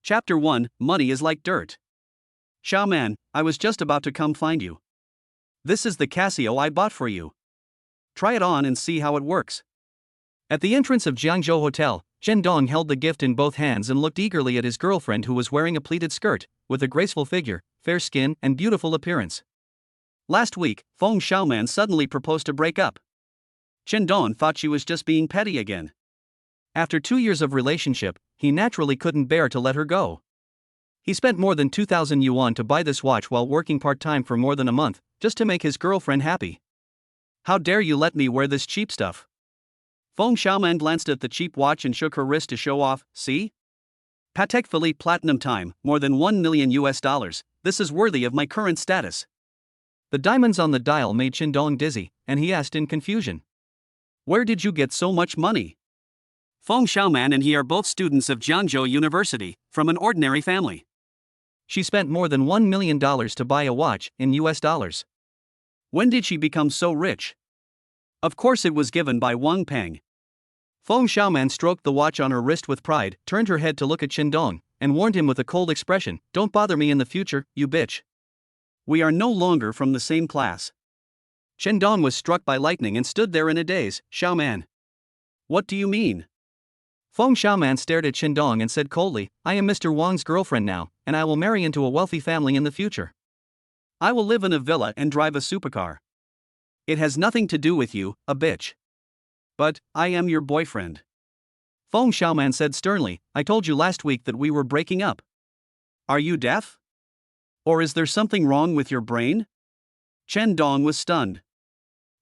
Chapter 1, Money is like dirt. Shaman, I was just about to come find you. This is the Casio I bought for you. Try it on and see how it works. At the entrance of Jiangzhou Hotel, Chen Dong held the gift in both hands and looked eagerly at his girlfriend, who was wearing a pleated skirt, with a graceful figure, fair skin, and beautiful appearance. Last week, Feng Xiaoman suddenly proposed to break up. Chen Dong thought she was just being petty again. After 2 years of relationship, he naturally couldn't bear to let her go. He spent more than 2,000 yuan to buy this watch while working part-time for more than a month, just to make his girlfriend happy. How dare you let me wear this cheap stuff? Feng Xiaoman glanced at the cheap watch and shook her wrist to show off. See? Patek Philippe Platinum Time, more than $1 million. This is worthy of my current status. The diamonds on the dial made Chen Dong dizzy, and he asked in confusion. Where did you get so much money? Feng Xiaoman and he are both students of Jiangzhou University, from an ordinary family. She spent more than $1 million to buy a watch in US dollars. When did she become so rich? Of course it was given by Wang Peng. Feng Xiaoman stroked the watch on her wrist with pride, turned her head to look at Chen Dong, and warned him with a cold expression, don't bother me in the future, you bitch. We are no longer from the same class. Chen Dong was struck by lightning and stood there in a daze. Xiaoman. What do you mean? Feng Xiaoman stared at Chen Dong and said coldly, I am Mr. Wang's girlfriend now, and I will marry into a wealthy family in the future. I will live in a villa and drive a supercar. It has nothing to do with you, a bitch. But, I am your boyfriend. Feng Xiaoman said sternly, I told you last week that we were breaking up. Are you deaf? Or is there something wrong with your brain? Chen Dong was stunned.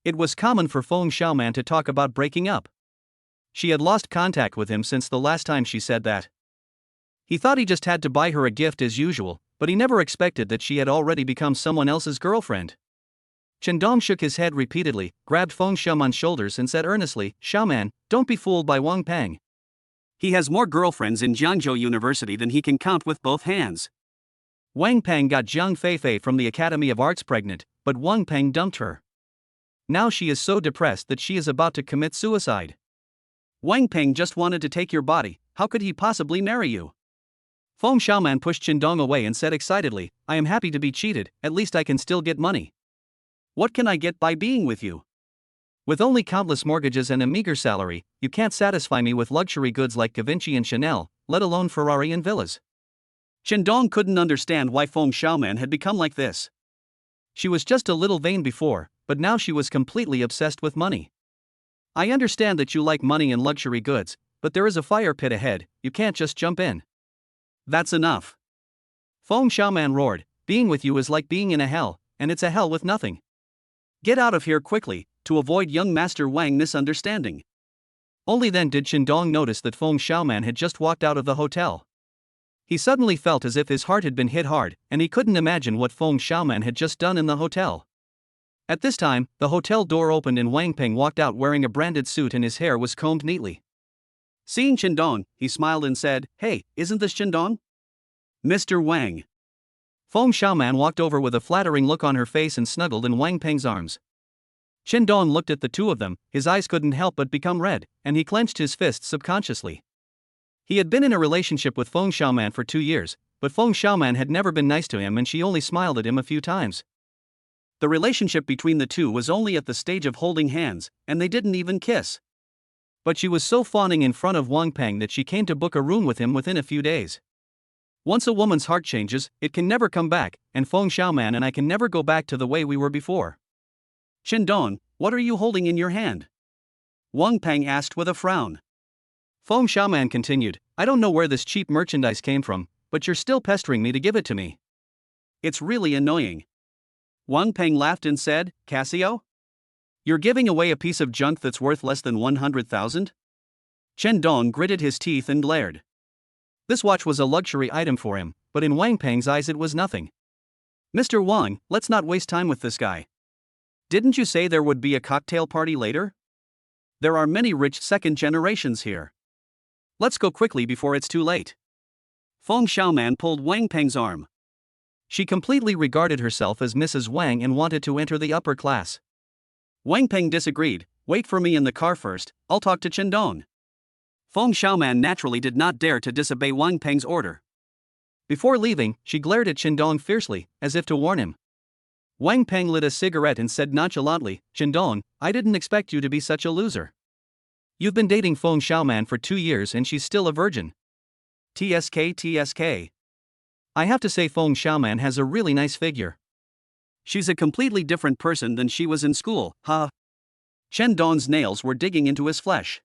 It was common for Feng Xiaoman to talk about breaking up. She had lost contact with him since the last time she said that. He thought he just had to buy her a gift as usual, but he never expected that she had already become someone else's girlfriend. Chen Dong shook his head repeatedly, grabbed Feng Xiaoman's shoulders and said earnestly, Xiaoman, don't be fooled by Wang Peng. He has more girlfriends in Jiangzhou University than he can count with both hands. Wang Peng got Jiang Feifei from the Academy of Arts pregnant, but Wang Peng dumped her. Now she is so depressed that she is about to commit suicide. Wang Peng just wanted to take your body, how could he possibly marry you? Feng Xiaoman pushed Chen Dong away and said excitedly, I am happy to be cheated, at least I can still get money. What can I get by being with you? With only countless mortgages and a meager salary, you can't satisfy me with luxury goods like Givenchy and Chanel, let alone Ferrari and villas. Chen Dong couldn't understand why Feng Xiaoman had become like this. She was just a little vain before, but now she was completely obsessed with money. I understand that you like money and luxury goods, but there is a fire pit ahead, you can't just jump in. That's enough. Feng Xiaoman roared, being with you is like being in a hell, and it's a hell with nothing. Get out of here quickly, to avoid young Master Wang misunderstanding. Only then did Chen Dong notice that Feng Xiaoman had just walked out of the hotel. He suddenly felt as if his heart had been hit hard, and he couldn't imagine what Feng Xiaoman had just done in the hotel. At this time, the hotel door opened and Wang Peng walked out wearing a branded suit and his hair was combed neatly. Seeing Chen Dong, he smiled and said, Hey, isn't this Chen Dong? Mr. Wang. Feng Xiaoman walked over with a flattering look on her face and snuggled in Wang Peng's arms. Chen Dong looked at the two of them, his eyes couldn't help but become red, and he clenched his fists subconsciously. He had been in a relationship with Feng Xiaoman for 2 years, but Feng Xiaoman had never been nice to him and she only smiled at him a few times. The relationship between the two was only at the stage of holding hands, and they didn't even kiss. But she was so fawning in front of Wang Peng that she came to book a room with him within a few days. Once a woman's heart changes, it can never come back, and Feng Xiaoman and I can never go back to the way we were before. Chen Dong, what are you holding in your hand? Wang Peng asked with a frown. Feng Xiaoman continued, I don't know where this cheap merchandise came from, but you're still pestering me to give it to me. It's really annoying. Wang Peng laughed and said, Casio? You're giving away a piece of junk that's worth less than 100,000? Chen Dong gritted his teeth and glared. This watch was a luxury item for him, but in Wang Peng's eyes it was nothing. Mr. Wang, let's not waste time with this guy. Didn't you say there would be a cocktail party later? There are many rich second generations here. Let's go quickly before it's too late. Feng Xiaoman pulled Wang Peng's arm. She completely regarded herself as Mrs. Wang and wanted to enter the upper class. Wang Peng disagreed, wait for me in the car first, I'll talk to Chen Dong. Feng Xiaoman naturally did not dare to disobey Wang Peng's order. Before leaving, she glared at Qindong fiercely, as if to warn him. Wang Peng lit a cigarette and said nonchalantly, "Qindong, I didn't expect you to be such a loser. You've been dating Feng Xiaoman for 2 years and she's still a virgin. TSK. I have to say Feng Xiaoman has a really nice figure. She's a completely different person than she was in school, huh?" Qindong's nails were digging into his flesh.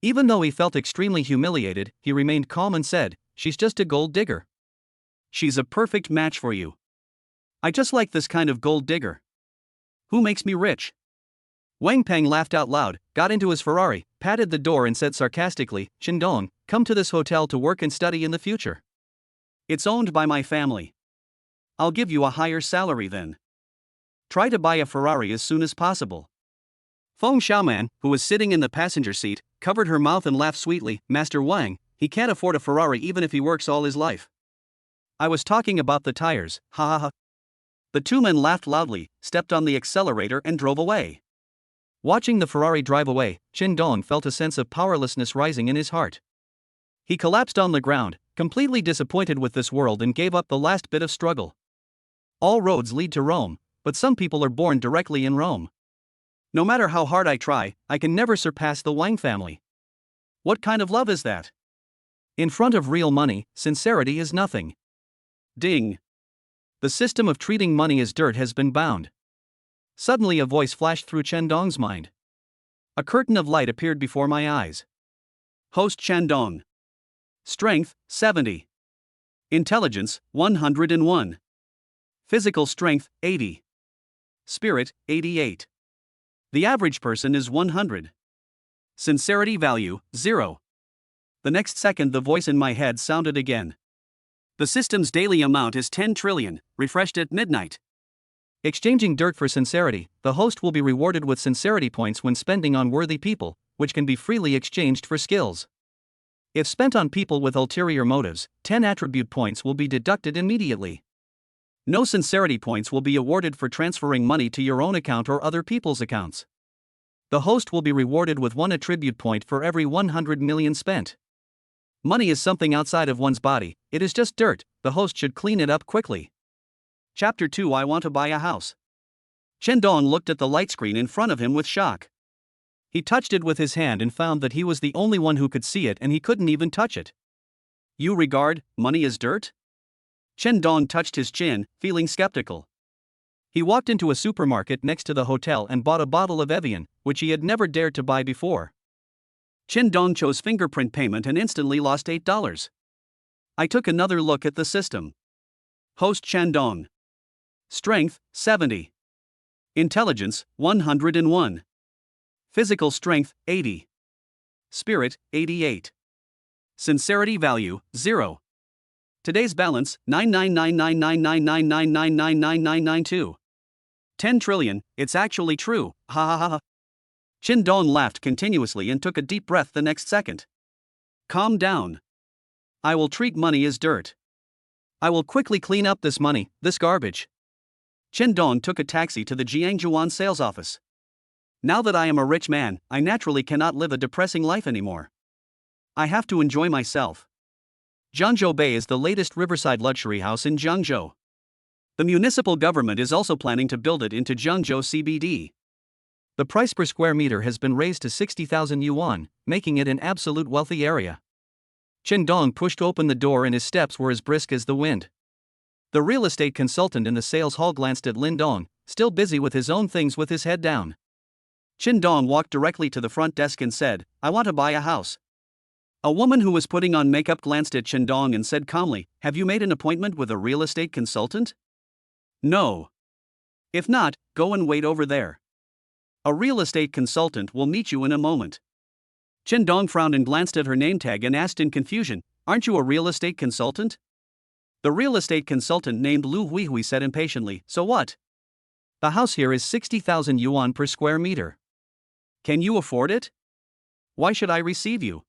Even though he felt extremely humiliated, he remained calm and said, "She's just a gold digger. She's a perfect match for you. I just like this kind of gold digger. Who makes me rich?" Wang Peng laughed out loud, got into his Ferrari, patted the door and said sarcastically, "Qindong, come to this hotel to work and study in the future. It's owned by my family. I'll give you a higher salary then. Try to buy a Ferrari as soon as possible." Feng Xiaoman, who was sitting in the passenger seat, covered her mouth and laughed sweetly. "Master Wang, he can't afford a Ferrari even if he works all his life. I was talking about the tires, ha ha ha." The two men laughed loudly, stepped on the accelerator and drove away. Watching the Ferrari drive away, Qindong felt a sense of powerlessness rising in his heart. He collapsed on the ground, completely disappointed with this world, and gave up the last bit of struggle. All roads lead to Rome, but some people are born directly in Rome. No matter how hard I try, I can never surpass the Wang family. What kind of love is that? In front of real money, sincerity is nothing. Ding. The system of treating money as dirt has been bound. Suddenly a voice flashed through Qindong's mind. A curtain of light appeared before my eyes. Host Qindong. Strength, 70. Intelligence, 101. Physical strength, 80. Spirit, 88. The average person is 100. Sincerity value, 0. The next second the voice in my head sounded again. The system's daily amount is 10 trillion, refreshed at midnight. Exchanging dirt for sincerity, the host will be rewarded with sincerity points when spending on worthy people, which can be freely exchanged for skills. If spent on people with ulterior motives, 10 attribute points will be deducted immediately. No sincerity points will be awarded for transferring money to your own account or other people's accounts. The host will be rewarded with 1 attribute point for every 100 million spent. Money is something outside of one's body, it is just dirt, the host should clean it up quickly. Chapter 2. I want to buy a house. Qindong looked at the light screen in front of him with shock. He touched it with his hand and found that he was the only one who could see it and he couldn't even touch it. You regard money as dirt? Qindong touched his chin, feeling skeptical. He walked into a supermarket next to the hotel and bought a bottle of Evian, which he had never dared to buy before. Qindong chose fingerprint payment and instantly lost $8. I took another look at the system. Host Qindong. Strength, 70. Intelligence, 101. Physical strength, 80. Spirit, 88. Sincerity value, 0. Today's balance, 9999999999992. 10 trillion, it's actually true, ha ha ha ha. Qindong laughed continuously and took a deep breath the next second. Calm down. I will treat money as dirt. I will quickly clean up this money, this garbage. Qindong took a taxi to the Jiangjuan sales office. Now that I am a rich man, I naturally cannot live a depressing life anymore. I have to enjoy myself. Jiangzhou Bay is the latest riverside luxury house in Jiangzhou. The municipal government is also planning to build it into Jiangzhou CBD. The price per square meter has been raised to 60,000 yuan, making it an absolute wealthy area. Qindong pushed open the door and his steps were as brisk as the wind. The real estate consultant in the sales hall glanced at Lindong, still busy with his own things with his head down. Qindong walked directly to the front desk and said, I want to buy a house. A woman who was putting on makeup glanced at Qindong and said calmly, have you made an appointment with a real estate consultant? No. If not, go and wait over there. A real estate consultant will meet you in a moment. Qindong frowned and glanced at her name tag and asked in confusion, aren't you a real estate consultant? The real estate consultant named Lu Huihui said impatiently, so what? The house here is 60,000 yuan per square meter. Can you afford it? Why should I receive you?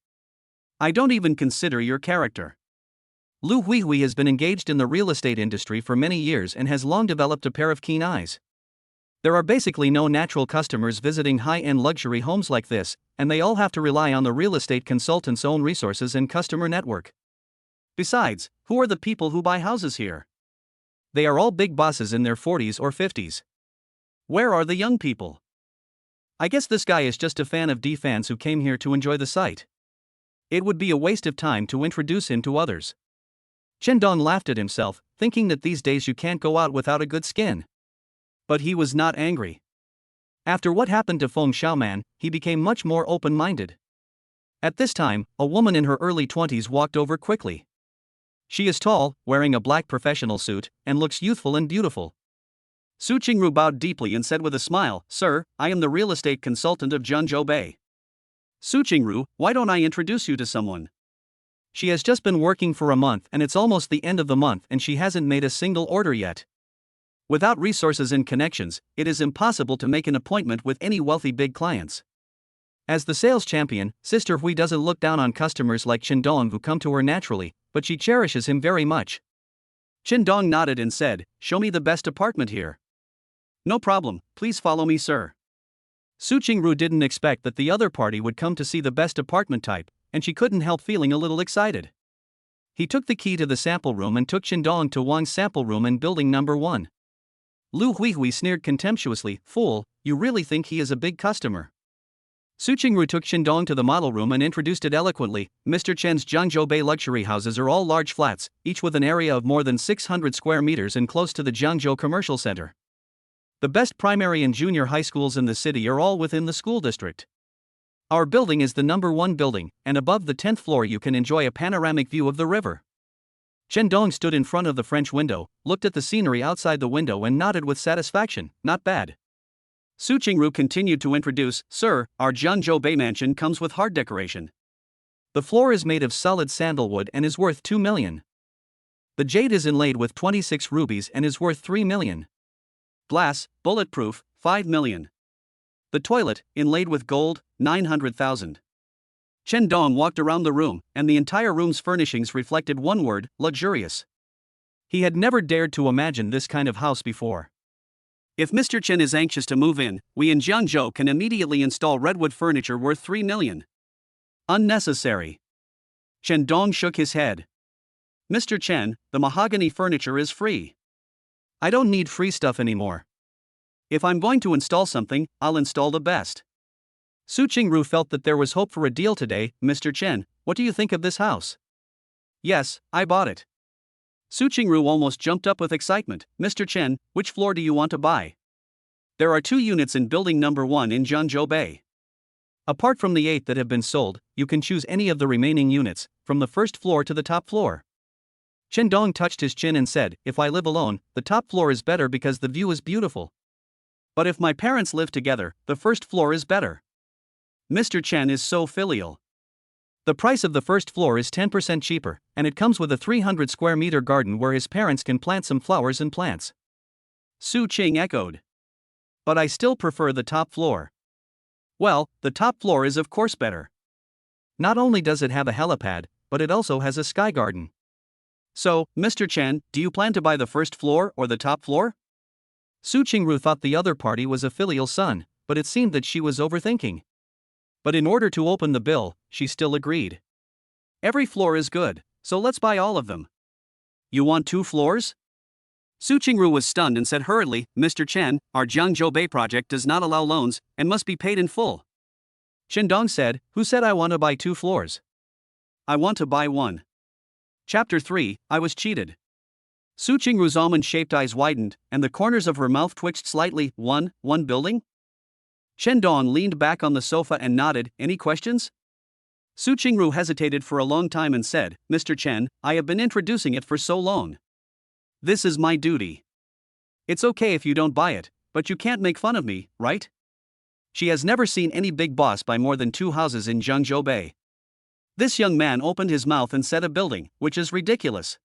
I don't even consider your character. Lu Huihui has been engaged in the real estate industry for many years and has long developed a pair of keen eyes. There are basically no natural customers visiting high-end luxury homes like this, and they all have to rely on the real estate consultant's own resources and customer network. Besides, who are the people who buy houses here? They are all big bosses in their 40s or 50s. Where are the young people? I guess this guy is just a fan of D fans who came here to enjoy the site. It would be a waste of time to introduce him to others. Chendong laughed at himself, thinking that these days you can't go out without a good skin. But he was not angry. After what happened to Feng Xiaoman, he became much more open-minded. At this time, a woman in her early 20s walked over quickly. She is tall, wearing a black professional suit, and looks youthful and beautiful. Su Qingru bowed deeply and said with a smile, "Sir, I am the real estate consultant of Zhengzhou Bay." "Su Qingru, why don't I introduce you to someone? She has just been working for a month and it's almost the end of the month and she hasn't made a single order yet. Without resources and connections, it is impossible to make an appointment with any wealthy big clients." As the sales champion, Sister Hui doesn't look down on customers like Chendong who come to her naturally, but she cherishes him very much. Chendong nodded and said, "Show me the best apartment here." "No problem, please follow me, sir." Su Qingru didn't expect that the other party would come to see the best apartment type, and she couldn't help feeling a little excited. He took the key to the sample room and took Chendong to Wang's sample room in building number 1. Lu Huihui sneered contemptuously, "Fool, you really think he is a big customer?" Su Qingru took Chendong to the model room and introduced it eloquently. Mr. Chen's Zhengzhou Bay luxury houses are all large flats, each with an area of more than 600 square meters and close to the Zhengzhou Commercial Center. The best primary and junior high schools in the city are all within the school district. Our building is the number 1 building, and above the 10th floor you can enjoy a panoramic view of the river. Chendong stood in front of the French window, looked at the scenery outside the window and nodded with satisfaction. "Not bad." Su Qingru continued to introduce, "Sir, our Zhengzhou Bay mansion comes with hard decoration. The floor is made of solid sandalwood and is worth 2 million. The jade is inlaid with 26 rubies and is worth 3 million. Glass, bulletproof, 5 million. The toilet, inlaid with gold, 900,000. Chendong walked around the room, and the entire room's furnishings reflected one word: luxurious. He had never dared to imagine this kind of house before. If Mr. Chen is anxious to move in, we in Jiangzhou can immediately install redwood furniture worth 3 million. Unnecessary. Chendong shook his head. "Mr. Chen, the mahogany furniture is free. I don't need free stuff anymore. If I'm going to install something, I'll install the best." Su Qingru felt that there was hope for a deal today. "Mr. Chen, what do you think of this house?" "Yes, I bought it." Su Qingru almost jumped up with excitement. "Mr. Chen, which floor do you want to buy?" "There are 2 units in building number 1 in Zhengzhou Bay. Apart from the 8 that have been sold, you can choose any of the remaining units, from the first floor to the top floor." Chendong touched his chin and said, "If I live alone, the top floor is better because the view is beautiful. But if my parents live together, the first floor is better." Mr. Chen is so filial. The price of the first floor is 10% cheaper, and it comes with a 300 square meter garden where his parents can plant some flowers and plants. Su Qing echoed. "But I still prefer the top floor." "Well, the top floor is of course better. Not only does it have a helipad, but it also has a sky garden. So, Mr. Chen, do you plan to buy the first floor or the top floor?" Su Qingru thought the other party was a filial son, but it seemed that she was overthinking. But in order to open the bill, she still agreed. "Every floor is good, so let's buy all of them." "You want 2 floors?" Su Qingru was stunned and said hurriedly, "Mr. Chen, our Zhengzhou Bay project does not allow loans, and must be paid in full." Chendong said, "Who said I want to buy 2 floors? I want to buy 1. Chapter 3, I was cheated. Su Qingru's almond-shaped eyes widened, and the corners of her mouth twitched slightly. One building? Chendong leaned back on the sofa and nodded. "Any questions?" Su Qingru hesitated for a long time and said, "Mr. Chen, I have been introducing it for so long. This is my duty. It's okay if you don't buy it, but you can't make fun of me, right?" She has never seen any big boss buy more than 2 houses in Zhengzhou Bay. This young man opened his mouth and said a building, which is ridiculous.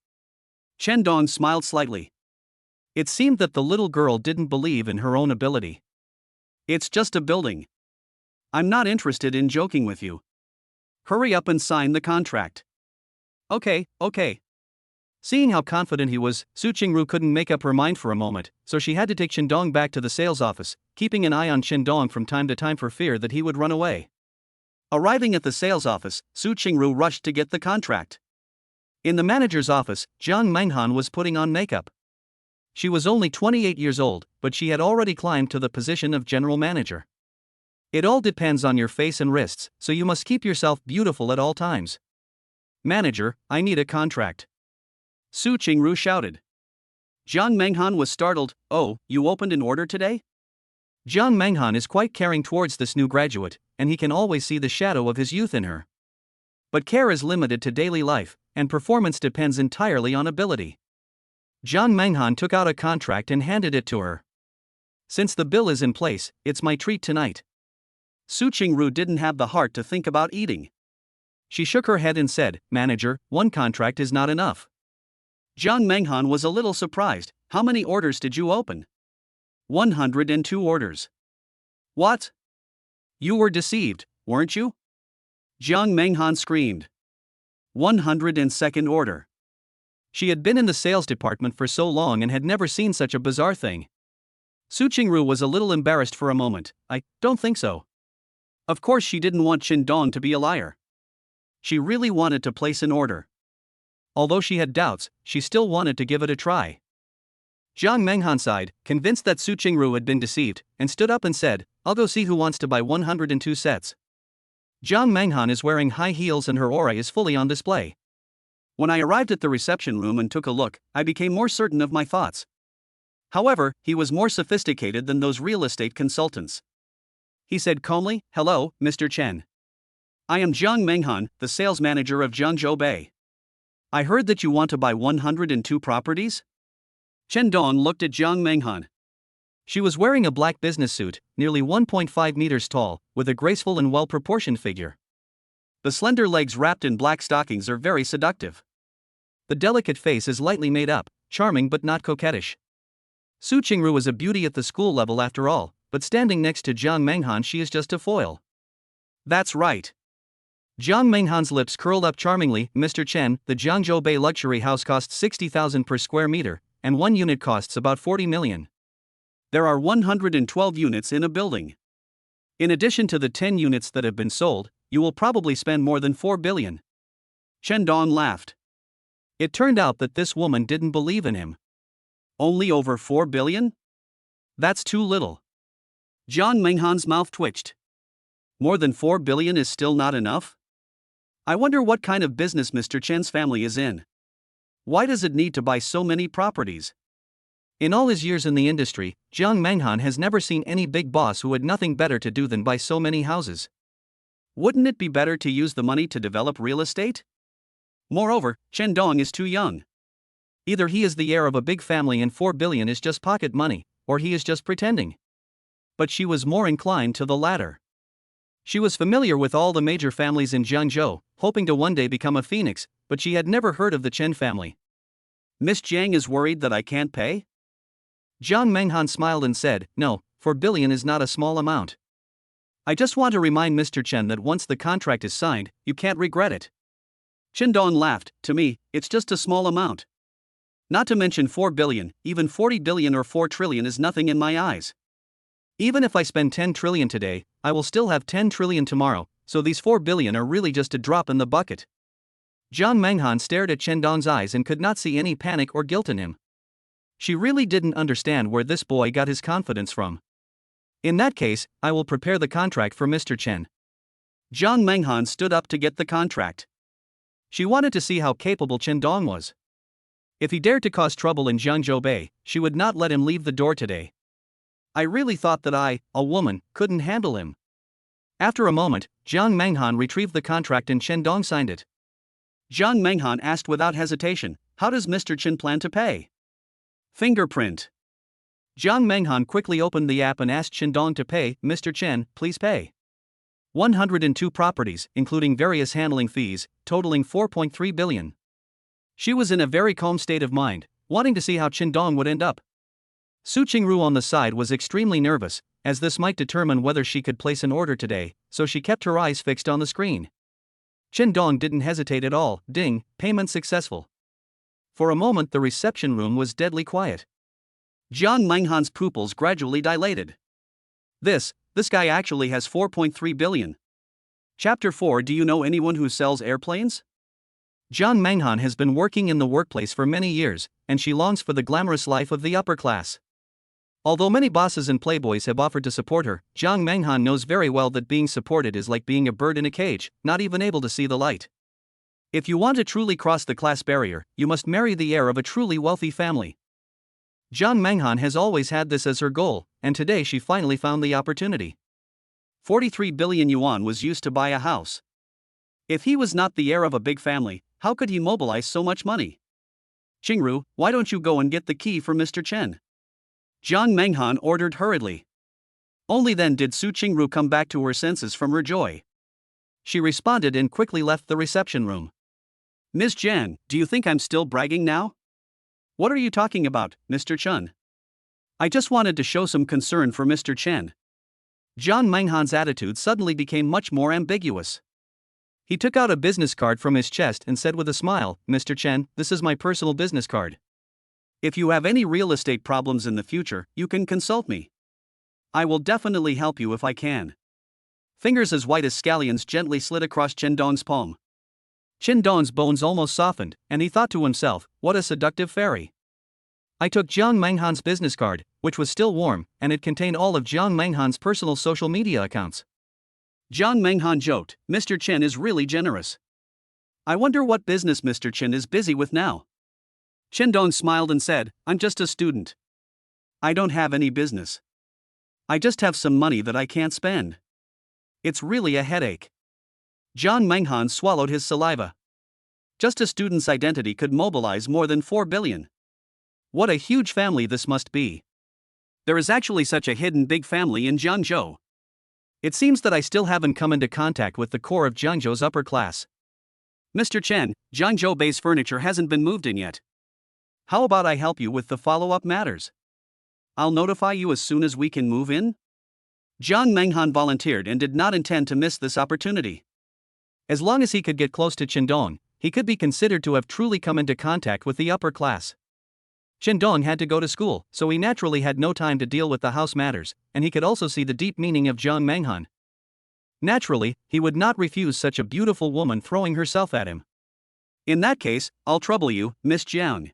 Chendong smiled slightly. It seemed that the little girl didn't believe in her own ability. "It's just a building. I'm not interested in joking with you. Hurry up and sign the contract." Okay. Seeing how confident he was, Su Qingru couldn't make up her mind for a moment, so she had to take Chendong back to the sales office, keeping an eye on Chendong from time to time for fear that he would run away. Arriving at the sales office, Su Qingru rushed to get the contract. In the manager's office, Jiang Menghan was putting on makeup. She was only 28 years old, but she had already climbed to the position of general manager. It all depends on your face and wrists, so you must keep yourself beautiful at all times. Manager, I need a contract. Su Qingru shouted. Jiang Menghan was startled. Oh, you opened an order today? Jiang Menghan is quite caring towards this new graduate, and he can always see the shadow of his youth in her. But care is limited to daily life, and performance depends entirely on ability. Jiang Menghan took out a contract and handed it to her. Since the bill is in place, it's my treat tonight. Su Qingru didn't have the heart to think about eating. She shook her head and said, Manager, one contract is not enough. Jiang Menghan was a little surprised. How many orders did you open? 102 orders. What? You were deceived, weren't you? Jiang Menghan screamed. 102nd order. She had been in the sales department for so long and had never seen such a bizarre thing. Su Qingru was a little embarrassed for a moment. I don't think so. Of course she didn't want Qin Dong to be a liar. She really wanted to place an order. Although she had doubts, she still wanted to give it a try. Jiang Menghan sighed, convinced that Su Qingru had been deceived, and stood up and said, I'll go see who wants to buy 102 sets. Jiang Menghan is wearing high heels and her aura is fully on display. When I arrived at the reception room and took a look, I became more certain of my thoughts. However, he was more sophisticated than those real estate consultants. He said calmly, Hello, Mr. Chen. I am Jiang Menghan, the sales manager of Jiangzhou Bay. I heard that you want to buy 102 properties? Chen Dong looked at Jiang Menghan. She was wearing a black business suit, nearly 1.5 meters tall, with a graceful and well-proportioned figure. The slender legs wrapped in black stockings are very seductive. The delicate face is lightly made up, charming but not coquettish. Su Qingru is a beauty at the school level after all, but standing next to Jiang Menghan she is just a foil. That's right. Jiang Menghan's lips curled up charmingly. Mr. Chen, the Jiangzhou Bay luxury house costs 60,000 per square meter, and one unit costs about 40 million. There are 112 units in a building. In addition to the 10 units that have been sold, you will probably spend more than 4 billion. Chen Dong laughed. It turned out that this woman didn't believe in him. Only over 4 billion? That's too little. Jiang Menghan's mouth twitched. More than 4 billion is still not enough? I wonder what kind of business Mr. Chen's family is in. Why does it need to buy so many properties? In all his years in the industry, Jiang Menghan has never seen any big boss who had nothing better to do than buy so many houses. Wouldn't it be better to use the money to develop real estate? Moreover, Chen Dong is too young. Either he is the heir of a big family and 4 billion is just pocket money, or he is just pretending. But she was more inclined to the latter. She was familiar with all the major families in Jiangzhou, hoping to one day become a phoenix, but she had never heard of the Chen family. Miss Jiang is worried that I can't pay? Jiang Menghan smiled and said, No, 4 billion is not a small amount. I just want to remind Mr. Chen that once the contract is signed, you can't regret it. Chen Dong laughed. To me, it's just a small amount. Not to mention 4 billion, even 40 billion or 4 trillion is nothing in my eyes. Even if I spend 10 trillion today, I will still have 10 trillion tomorrow, so these 4 billion are really just a drop in the bucket. Jiang Menghan stared at Chen Dong's eyes and could not see any panic or guilt in him. She really didn't understand where this boy got his confidence from. In that case, I will prepare the contract for Mr. Chen. Jiang Menghan stood up to get the contract. She wanted to see how capable Chen Dong was. If he dared to cause trouble in Jiangzhou Bay, she would not let him leave the door today. I really thought that I, a woman, couldn't handle him. After a moment, Jiang Menghan retrieved the contract and Chen Dong signed it. Jiang Menghan asked without hesitation, How does Mr. Chen plan to pay? Fingerprint. Jiang Menghan quickly opened the app and asked Chen Dong to pay. Mr. Chen, please pay. 102 properties, including various handling fees, totaling 4.3 billion. She was in a very calm state of mind, wanting to see how Chen Dong would end up. Su Qingru on the side was extremely nervous, as this might determine whether she could place an order today, so she kept her eyes fixed on the screen. Chen Dong didn't hesitate at all. Ding, payment successful. For a moment the reception room was deadly quiet. Jiang Menghan's pupils gradually dilated. This guy actually has 4.3 billion. Chapter 4. Do you know anyone who sells airplanes? Jiang Menghan has been working in the workplace for many years, and she longs for the glamorous life of the upper class. Although many bosses and playboys have offered to support her, Jiang Menghan knows very well that being supported is like being a bird in a cage, not even able to see the light. If you want to truly cross the class barrier, you must marry the heir of a truly wealthy family. Jiang Menghan has always had this as her goal, and today she finally found the opportunity. 43 billion yuan was used to buy a house. If he was not the heir of a big family, how could he mobilize so much money? Qingru, why don't you go and get the key for Mr. Chen? Jiang Menghan ordered hurriedly. Only then did Su Qingru come back to her senses from her joy. She responded and quickly left the reception room. Ms. Chen, do you think I'm still bragging now? What are you talking about, Mr. Chen? I just wanted to show some concern for Mr. Chen. Jiang Menghan's attitude suddenly became much more ambiguous. He took out a business card from his chest and said with a smile, Mr. Chen, this is my personal business card. If you have any real estate problems in the future, you can consult me. I will definitely help you if I can. Fingers as white as scallions gently slid across Chen Dong's palm. Chen Dong's bones almost softened, and he thought to himself, what a seductive fairy. I took Jiang Menghan's business card, which was still warm, and it contained all of Jiang Menghan's personal social media accounts. Jiang Menghan joked, Mr. Chen is really generous. I wonder what business Mr. Chen is busy with now. Chen Dong smiled and said, I'm just a student. I don't have any business. I just have some money that I can't spend. It's really a headache. Jiang Menghan swallowed his saliva. Just a student's identity could mobilize more than 4 billion. What a huge family this must be. There is actually such a hidden big family in Jiangzhou. It seems that I still haven't come into contact with the core of Jiangzhou's upper class. Mr. Chen, Jiangzhou base furniture hasn't been moved in yet. How about I help you with the follow-up matters? I'll notify you as soon as we can move in. Jiang Menghan volunteered and did not intend to miss this opportunity. As long as he could get close to Chen Dong, he could be considered to have truly come into contact with the upper class. Chen Dong had to go to school, so he naturally had no time to deal with the house matters, and he could also see the deep meaning of Jiang Menghan. Naturally, he would not refuse such a beautiful woman throwing herself at him. In that case, I'll trouble you, Miss Jiang.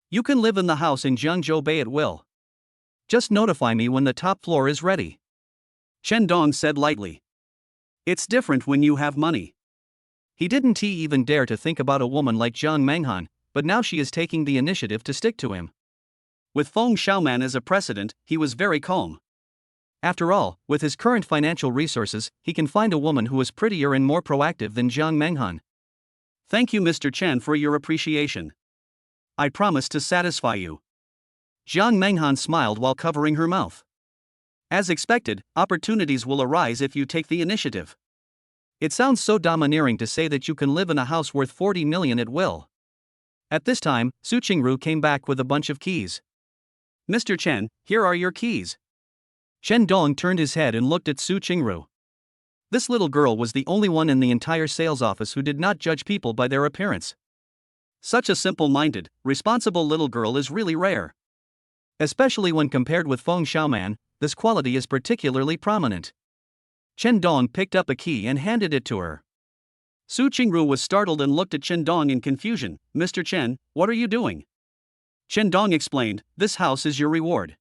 You can live in the house in Jiangzhou Bay at will. Just notify me when the top floor is ready. Chen Dong said lightly. It's different when you have money. He didn't even dare to think about a woman like Jiang Menghan, but now she is taking the initiative to stick to him. With Feng Xiaoman as a precedent, he was very calm. After all, with his current financial resources, he can find a woman who is prettier and more proactive than Jiang Menghan. Thank you, Mr. Chen, for your appreciation. I promise to satisfy you. Jiang Menghan smiled while covering her mouth. As expected, opportunities will arise if you take the initiative. It sounds so domineering to say that you can live in a house worth 40 million at will. At this time, Su Qingru came back with a bunch of keys. Mr. Chen, here are your keys. Chen Dong turned his head and looked at Su Qingru. This little girl was the only one in the entire sales office who did not judge people by their appearance. Such a simple-minded, responsible little girl is really rare. Especially when compared with Feng Xiaoman, this quality is particularly prominent. Chen Dong picked up a key and handed it to her. Su Qingru was startled and looked at Chen Dong in confusion. Mr. Chen, what are you doing? Chen Dong explained, this house is your reward.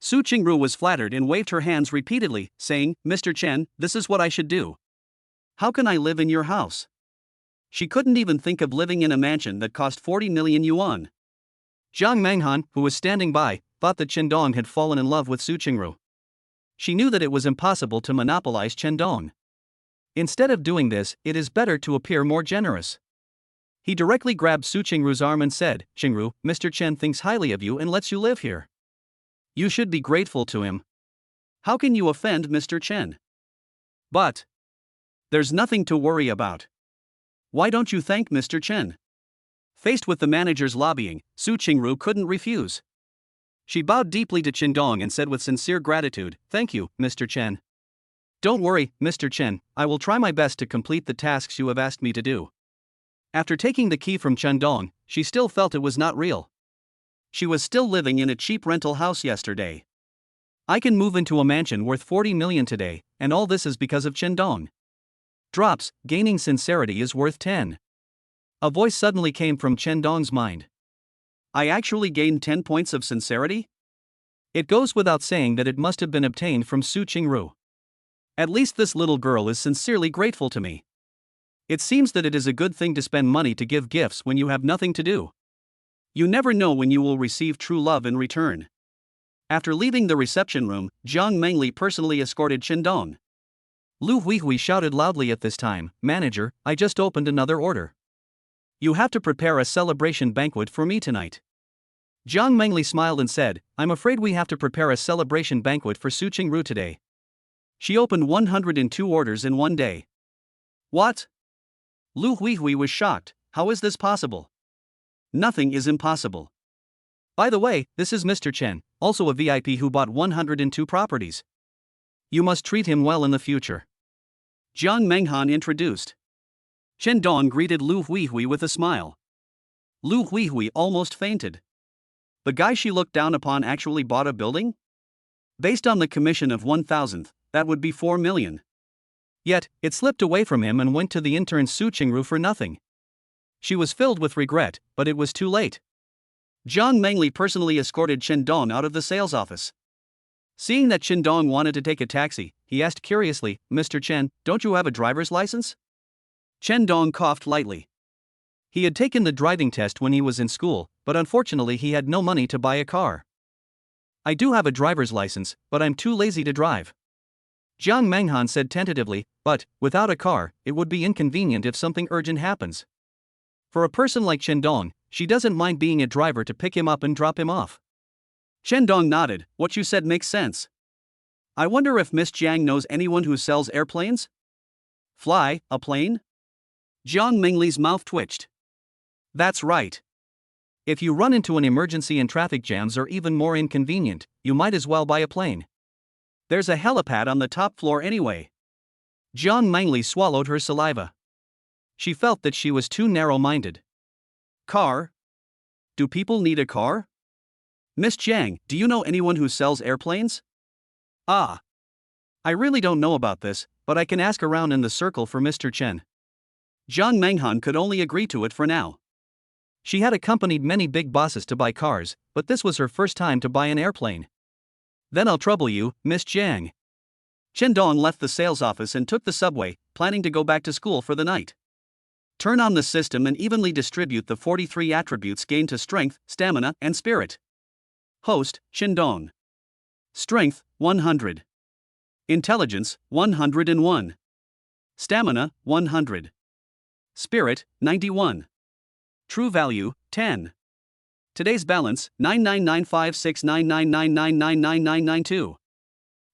Su Qingru was flattered and waved her hands repeatedly, saying, Mr. Chen, this is what I should do. How can I live in your house? She couldn't even think of living in a mansion that cost 40 million yuan. Jiang Menghan, who was standing by, thought that Chen Dong had fallen in love with Su Qingru. She knew that it was impossible to monopolize Chen Dong. Instead of doing this, it is better to appear more generous. He directly grabbed Su Qingru's arm and said, Qingru, Mr. Chen thinks highly of you and lets you live here. You should be grateful to him. How can you offend Mr. Chen? But there's nothing to worry about. Why don't you thank Mr. Chen? Faced with the manager's lobbying, Su Qingru couldn't refuse. She bowed deeply to Chen Dong and said with sincere gratitude, Thank you, Mr. Chen. Don't worry, Mr. Chen, I will try my best to complete the tasks you have asked me to do. After taking the key from Chen Dong, she still felt it was not real. She was still living in a cheap rental house yesterday. I can move into a mansion worth 40 million today, and all this is because of Chen Dong. Drops, gaining sincerity is worth 10. A voice suddenly came from Chen Dong's mind. I actually gained 10 points of sincerity? It goes without saying that it must have been obtained from Su Qingru. At least this little girl is sincerely grateful to me. It seems that it is a good thing to spend money to give gifts when you have nothing to do. You never know when you will receive true love in return. After leaving the reception room, Jiang Mengli personally escorted Chen Dong. Lu Huihui shouted loudly at this time, Manager, I just opened another order. You have to prepare a celebration banquet for me tonight. Jiang Mengli smiled and said, I'm afraid we have to prepare a celebration banquet for Su Qingru today. She opened 102 orders in one day. What? Lu Huihui was shocked. How is this possible? Nothing is impossible. By the way, this is Mr. Chen, also a VIP who bought 102 properties. You must treat him well in the future. Jiang Menghan introduced. Chen Dong greeted Lu Huihui with a smile. Lu Huihui almost fainted. The guy she looked down upon actually bought a building? Based on the commission of 1,000th, that would be 4 million. Yet, it slipped away from him and went to the intern Su Qingru for nothing. She was filled with regret, but it was too late. Jiang Mengli personally escorted Chen Dong out of the sales office. Seeing that Chen Dong wanted to take a taxi, he asked curiously, Mr. Chen, don't you have a driver's license? Chen Dong coughed lightly. He had taken the driving test when he was in school, but unfortunately he had no money to buy a car. I do have a driver's license, but I'm too lazy to drive. Jiang Menghan said tentatively, but, without a car, it would be inconvenient if something urgent happens. For a person like Chen Dong, she doesn't mind being a driver to pick him up and drop him off. Chen Dong nodded, what you said makes sense. I wonder if Miss Jiang knows anyone who sells airplanes? Fly, a plane? Jiang Mengli's mouth twitched. That's right. If you run into an emergency and traffic jams are even more inconvenient, you might as well buy a plane. There's a helipad on the top floor anyway. Jiang Mengli swallowed her saliva. She felt that she was too narrow-minded. Car? Do people need a car? Miss Jiang, do you know anyone who sells airplanes? Ah. I really don't know about this, but I can ask around in the circle for Mr. Chen. Jiang Menghan could only agree to it for now. She had accompanied many big bosses to buy cars, but this was her first time to buy an airplane. Then I'll trouble you, Miss Jiang. Chen Dong left the sales office and took the subway, planning to go back to school for the night. Turn on the system and evenly distribute the 43 attributes gained to strength, stamina, and spirit. Host, Chen Dong. Strength, 100. Intelligence, 101. Stamina, 100. Spirit, 91. True value, 10. Today's balance, 99956999999992.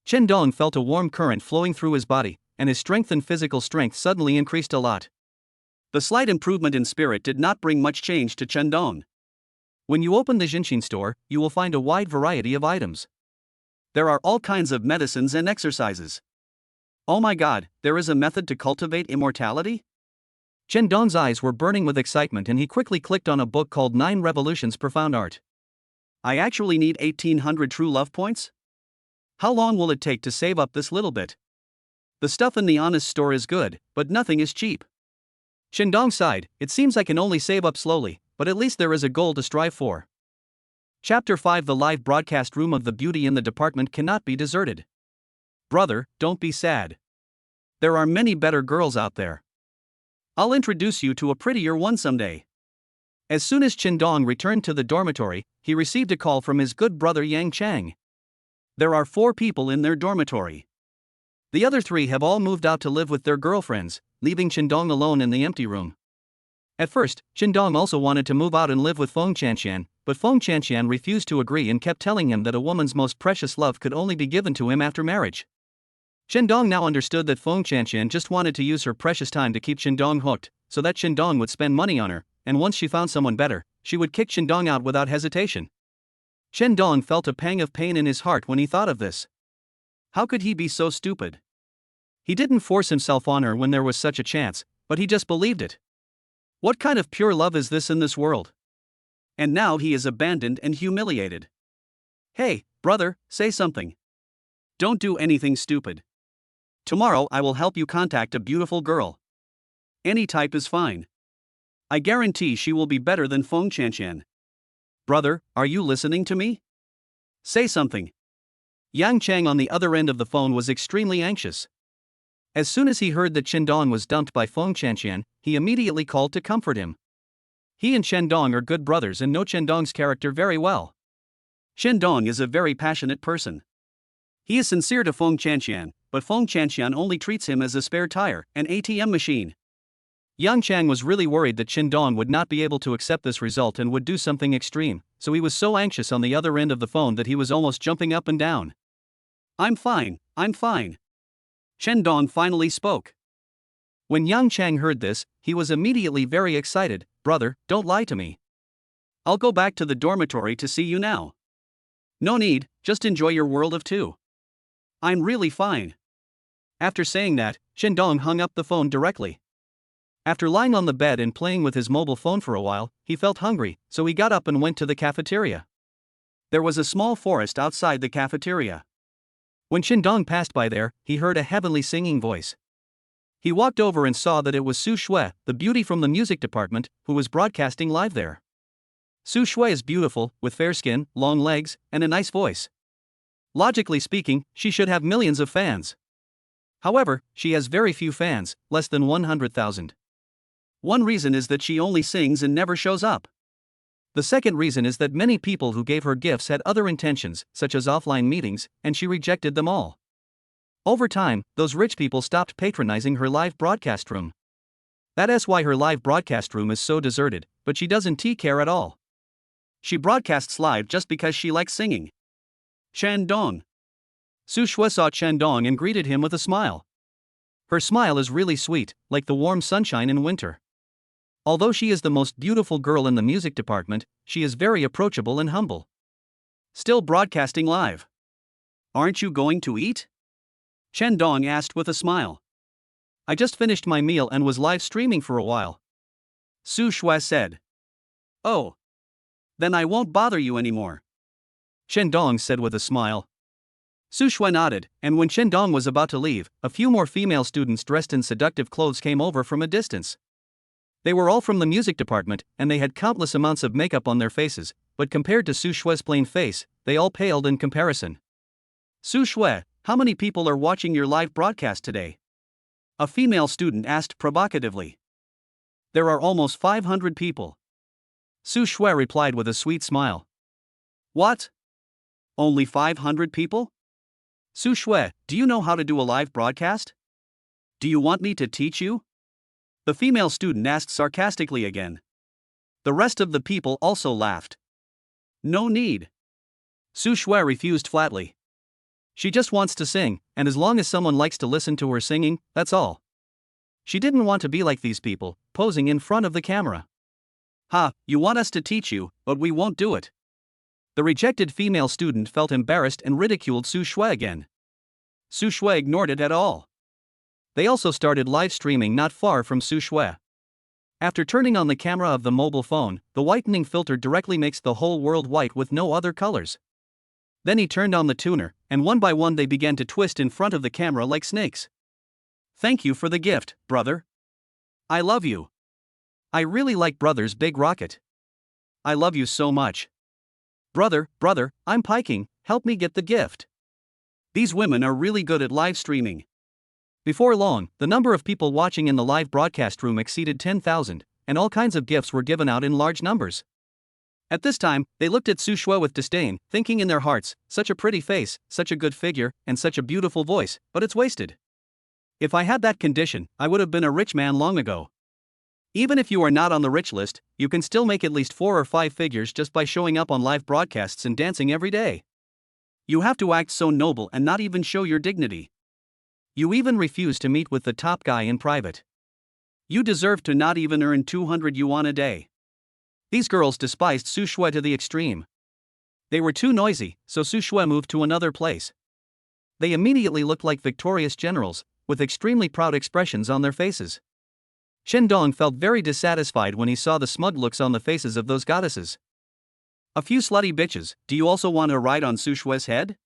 Chen Dong felt a warm current flowing through his body, and his strength and physical strength suddenly increased a lot. The slight improvement in spirit did not bring much change to Chen Dong. When you open the Jinshin store, you will find a wide variety of items. There are all kinds of medicines and exercises. Oh my god, there is a method to cultivate immortality? Chen Dong's eyes were burning with excitement and he quickly clicked on a book called 9 Revolutions Profound Art. I actually need 1800 true love points? How long will it take to save up this little bit? The stuff in the honest store is good, but nothing is cheap. Chen Dong sighed, it seems I can only save up slowly, but at least there is a goal to strive for. Chapter 5 The live broadcast room of the beauty in the department cannot be deserted. Brother, don't be sad. There are many better girls out there. I'll introduce you to a prettier one someday. As soon as Chen Dong returned to the dormitory, he received a call from his good brother Yang Chang. There are 4 people in their dormitory. The other 3 have all moved out to live with their girlfriends, leaving Chen Dong alone in the empty room. At first, Chen Dong also wanted to move out and live with Feng Chanxian, but Feng Chanxian refused to agree and kept telling him that a woman's most precious love could only be given to him after marriage. Chen Dong now understood that Feng Chanxian just wanted to use her precious time to keep Chen Dong hooked, so that Chen Dong would spend money on her, and once she found someone better, she would kick Chen Dong out without hesitation. Chen Dong felt a pang of pain in his heart when he thought of this. How could he be so stupid? He didn't force himself on her when there was such a chance, but he just believed it. What kind of pure love is this in this world? And now he is abandoned and humiliated. Hey, brother, say something. Don't do anything stupid. Tomorrow I will help you contact a beautiful girl. Any type is fine. I guarantee she will be better than Feng Chanchan. Brother, are you listening to me? Say something. Yang Chang on the other end of the phone was extremely anxious. As soon as he heard that Shendong was dumped by Feng Chanchan, he immediately called to comfort him. He and Shendong are good brothers and know Shendong's character very well. Shendong is a very passionate person. He is sincere to Feng Chanchan, but Feng Chanchan only treats him as a spare tire, an ATM machine. Yang Chang was really worried that Shendong would not be able to accept this result and would do something extreme, so he was so anxious on the other end of the phone that he was almost jumping up and down. I'm fine. Shendong finally spoke. When Yang Chang heard this, he was immediately very excited. Brother, don't lie to me. I'll go back to the dormitory to see you now. No need, just enjoy your world of two. I'm really fine. After saying that, Shendong hung up the phone directly. After lying on the bed and playing with his mobile phone for a while, he felt hungry, so he got up and went to the cafeteria. There was a small forest outside the cafeteria. When Shendong passed by there, he heard a heavenly singing voice. He walked over and saw that it was Su Shui, the beauty from the music department, who was broadcasting live there. Su Shui is beautiful, with fair skin, long legs, and a nice voice. Logically speaking, she should have millions of fans. However, she has very few fans, less than 100,000. One reason is that she only sings and never shows up. The second reason is that many people who gave her gifts had other intentions, such as offline meetings, and she rejected them all. Over time, those rich people stopped patronizing her live broadcast room. That is why her live broadcast room is so deserted, but she doesn't care at all. She broadcasts live just because she likes singing. Shandong. Su Shui saw Shandong and greeted him with a smile. Her smile is really sweet, like the warm sunshine in winter. Although she is the most beautiful girl in the music department, she is very approachable and humble. Still broadcasting live. Aren't you going to eat? Shandong asked with a smile. I just finished my meal and was live streaming for a while. Su Shui said. Oh. Then I won't bother you anymore. Shandong said with a smile. Su Shui nodded, and when Shandong was about to leave, a few more female students dressed in seductive clothes came over from a distance. They were all from the music department, and they had countless amounts of makeup on their faces, but compared to Su Shui's plain face, they all paled in comparison. Su Shui, how many people are watching your live broadcast today? A female student asked provocatively. There are almost 500 people. Su Shui replied with a sweet smile. What? Only 500 people? Su Shui, do you know how to do a live broadcast? Do you want me to teach you? The female student asked sarcastically again. The rest of the people also laughed. No need. Su Shui refused flatly. She just wants to sing, and as long as someone likes to listen to her singing, that's all. She didn't want to be like these people, posing in front of the camera. Ha, you want us to teach you, but we won't do it. The rejected female student felt embarrassed and ridiculed Su Shui again. Su Shui ignored it at all. They also started live streaming not far from Su Shui. After turning on the camera of the mobile phone, the whitening filter directly makes the whole world white with no other colors. Then he turned on the tuner, and one by one they began to twist in front of the camera like snakes. Thank you for the gift, brother. I love you. I really like brother's big rocket. I love you so much. Brother, I'm piking, help me get the gift. These women are really good at live streaming. Before long, the number of people watching in the live broadcast room exceeded 10,000, and all kinds of gifts were given out in large numbers. At this time, they looked at Su Shui with disdain, thinking in their hearts, such a pretty face, such a good figure, and such a beautiful voice, but it's wasted. If I had that condition, I would have been a rich man long ago. Even if you are not on the rich list, you can still make at least 4 or 5 figures just by showing up on live broadcasts and dancing every day. You have to act so noble and not even show your dignity. You even refuse to meet with the top guy in private. You deserve to not even earn 200 yuan a day. These girls despised Su Shui to the extreme. They were too noisy, so Su Shui moved to another place. They immediately looked like victorious generals, with extremely proud expressions on their faces. Shendong felt very dissatisfied when he saw the smug looks on the faces of those goddesses. A few slutty bitches, do you also want to ride on Su Shui's head?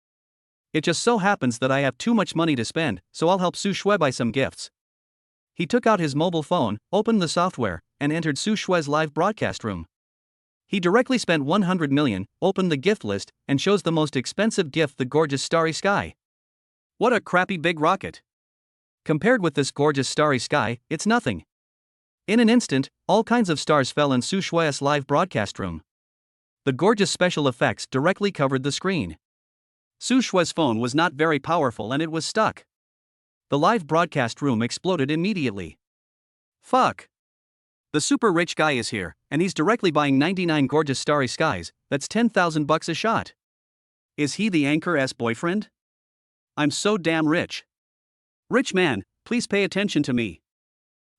It just so happens that I have too much money to spend, so I'll help Su Shui buy some gifts. He took out his mobile phone, opened the software, and entered Su Shue's live broadcast room. He directly spent 100 million, opened the gift list, and chose the most expensive gift, the gorgeous starry sky. What a crappy big rocket. Compared with this gorgeous starry sky, it's nothing. In an instant, all kinds of stars fell in Su Shue's live broadcast room. The gorgeous special effects directly covered the screen. Su Shue's phone was not very powerful and it was stuck. The live broadcast room exploded immediately. Fuck. The super rich guy is here, and he's directly buying 99 gorgeous starry skies. That's $10,000 a shot. Is he the anchor's boyfriend? I'm so damn rich. Rich man, please pay attention to me.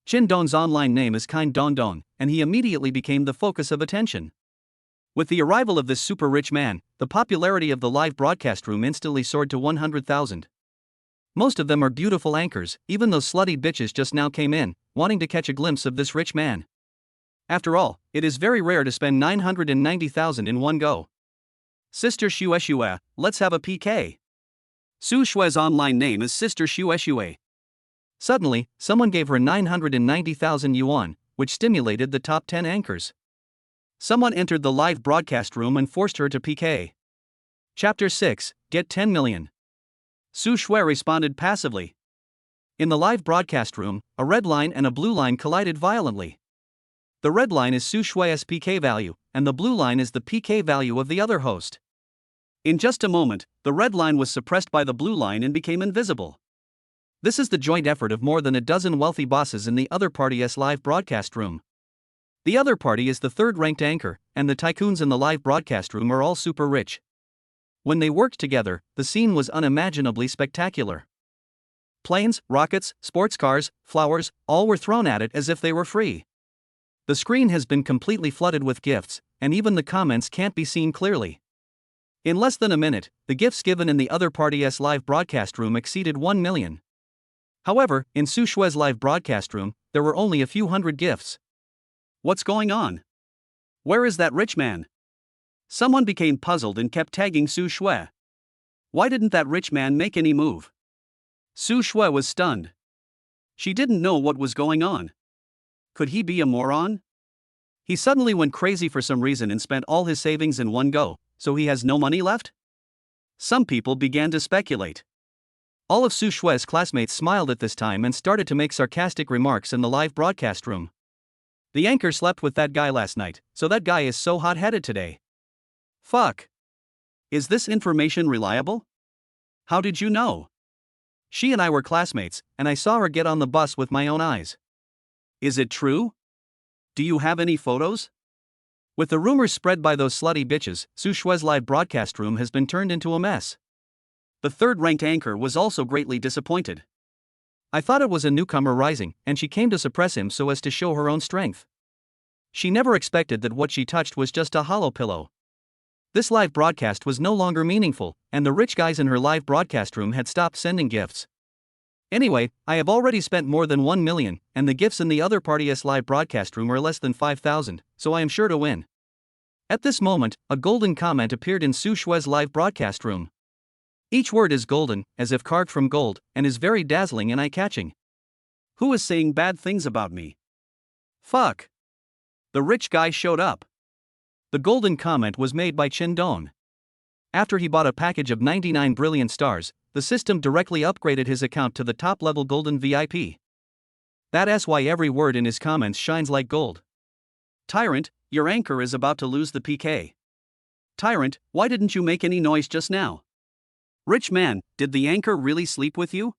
Chin Dong's online name is Kind Dong Dong, and he immediately became the focus of attention. With the arrival of this super rich man, the popularity of the live broadcast room instantly soared to 100,000. Most of them are beautiful anchors, even those slutty bitches just now came in, wanting to catch a glimpse of this rich man. After all, it is very rare to spend 990,000 in one go. Sister Shue, let's have a PK. Su Shue's online name is Sister Shue. Suddenly, someone gave her 990,000 yuan, which stimulated the top 10 anchors. Someone entered the live broadcast room and forced her to PK. Chapter 6, Get 10 million. Su Shui responded passively. In the live broadcast room, a red line and a blue line collided violently. The red line is Su Shui's PK value, and the blue line is the PK value of the other host. In just a moment, the red line was suppressed by the blue line and became invisible. This is the joint effort of more than a dozen wealthy bosses in the other party's live broadcast room. The other party is the third-ranked anchor, and the tycoons in the live broadcast room are all super rich. When they worked together, the scene was unimaginably spectacular. Planes, rockets, sports cars, flowers, all were thrown at it as if they were free. The screen has been completely flooded with gifts, and even the comments can't be seen clearly. In less than a minute, the gifts given in the other party's live broadcast room exceeded 1 million. However, in Su Shue's live broadcast room, there were only a few hundred gifts. What's going on? Where is that rich man? Someone became puzzled and kept tagging Su Shui. Why didn't that rich man make any move? Su Shui was stunned. She didn't know what was going on. Could he be a moron? He suddenly went crazy for some reason and spent all his savings in one go, so he has no money left? Some people began to speculate. All of Su Shui's classmates smiled at this time and started to make sarcastic remarks in the live broadcast room. The anchor slept with that guy last night, so that guy is so hot-headed today. Fuck. Is this information reliable? How did you know? She and I were classmates, and I saw her get on the bus with my own eyes. Is it true? Do you have any photos? With the rumors spread by those slutty bitches, Su Shui's live broadcast room has been turned into a mess. The third-ranked anchor was also greatly disappointed. I thought it was a newcomer rising, and she came to suppress him so as to show her own strength. She never expected that what she touched was just a hollow pillow. This live broadcast was no longer meaningful, and the rich guys in her live broadcast room had stopped sending gifts. Anyway, I have already spent more than 1 million, and the gifts in the other party's live broadcast room are less than 5,000, so I am sure to win. At this moment, a golden comment appeared in Su Shui's live broadcast room. Each word is golden, as if carved from gold, and is very dazzling and eye-catching. Who is saying bad things about me? Fuck. The rich guy showed up. The golden comment was made by Chin Dong. After he bought a package of 99 brilliant stars, the system directly upgraded his account to the top-level golden VIP. That's why every word in his comments shines like gold. Tyrant, your anchor is about to lose the PK. Tyrant, why didn't you make any noise just now? Rich man, did the anchor really sleep with you?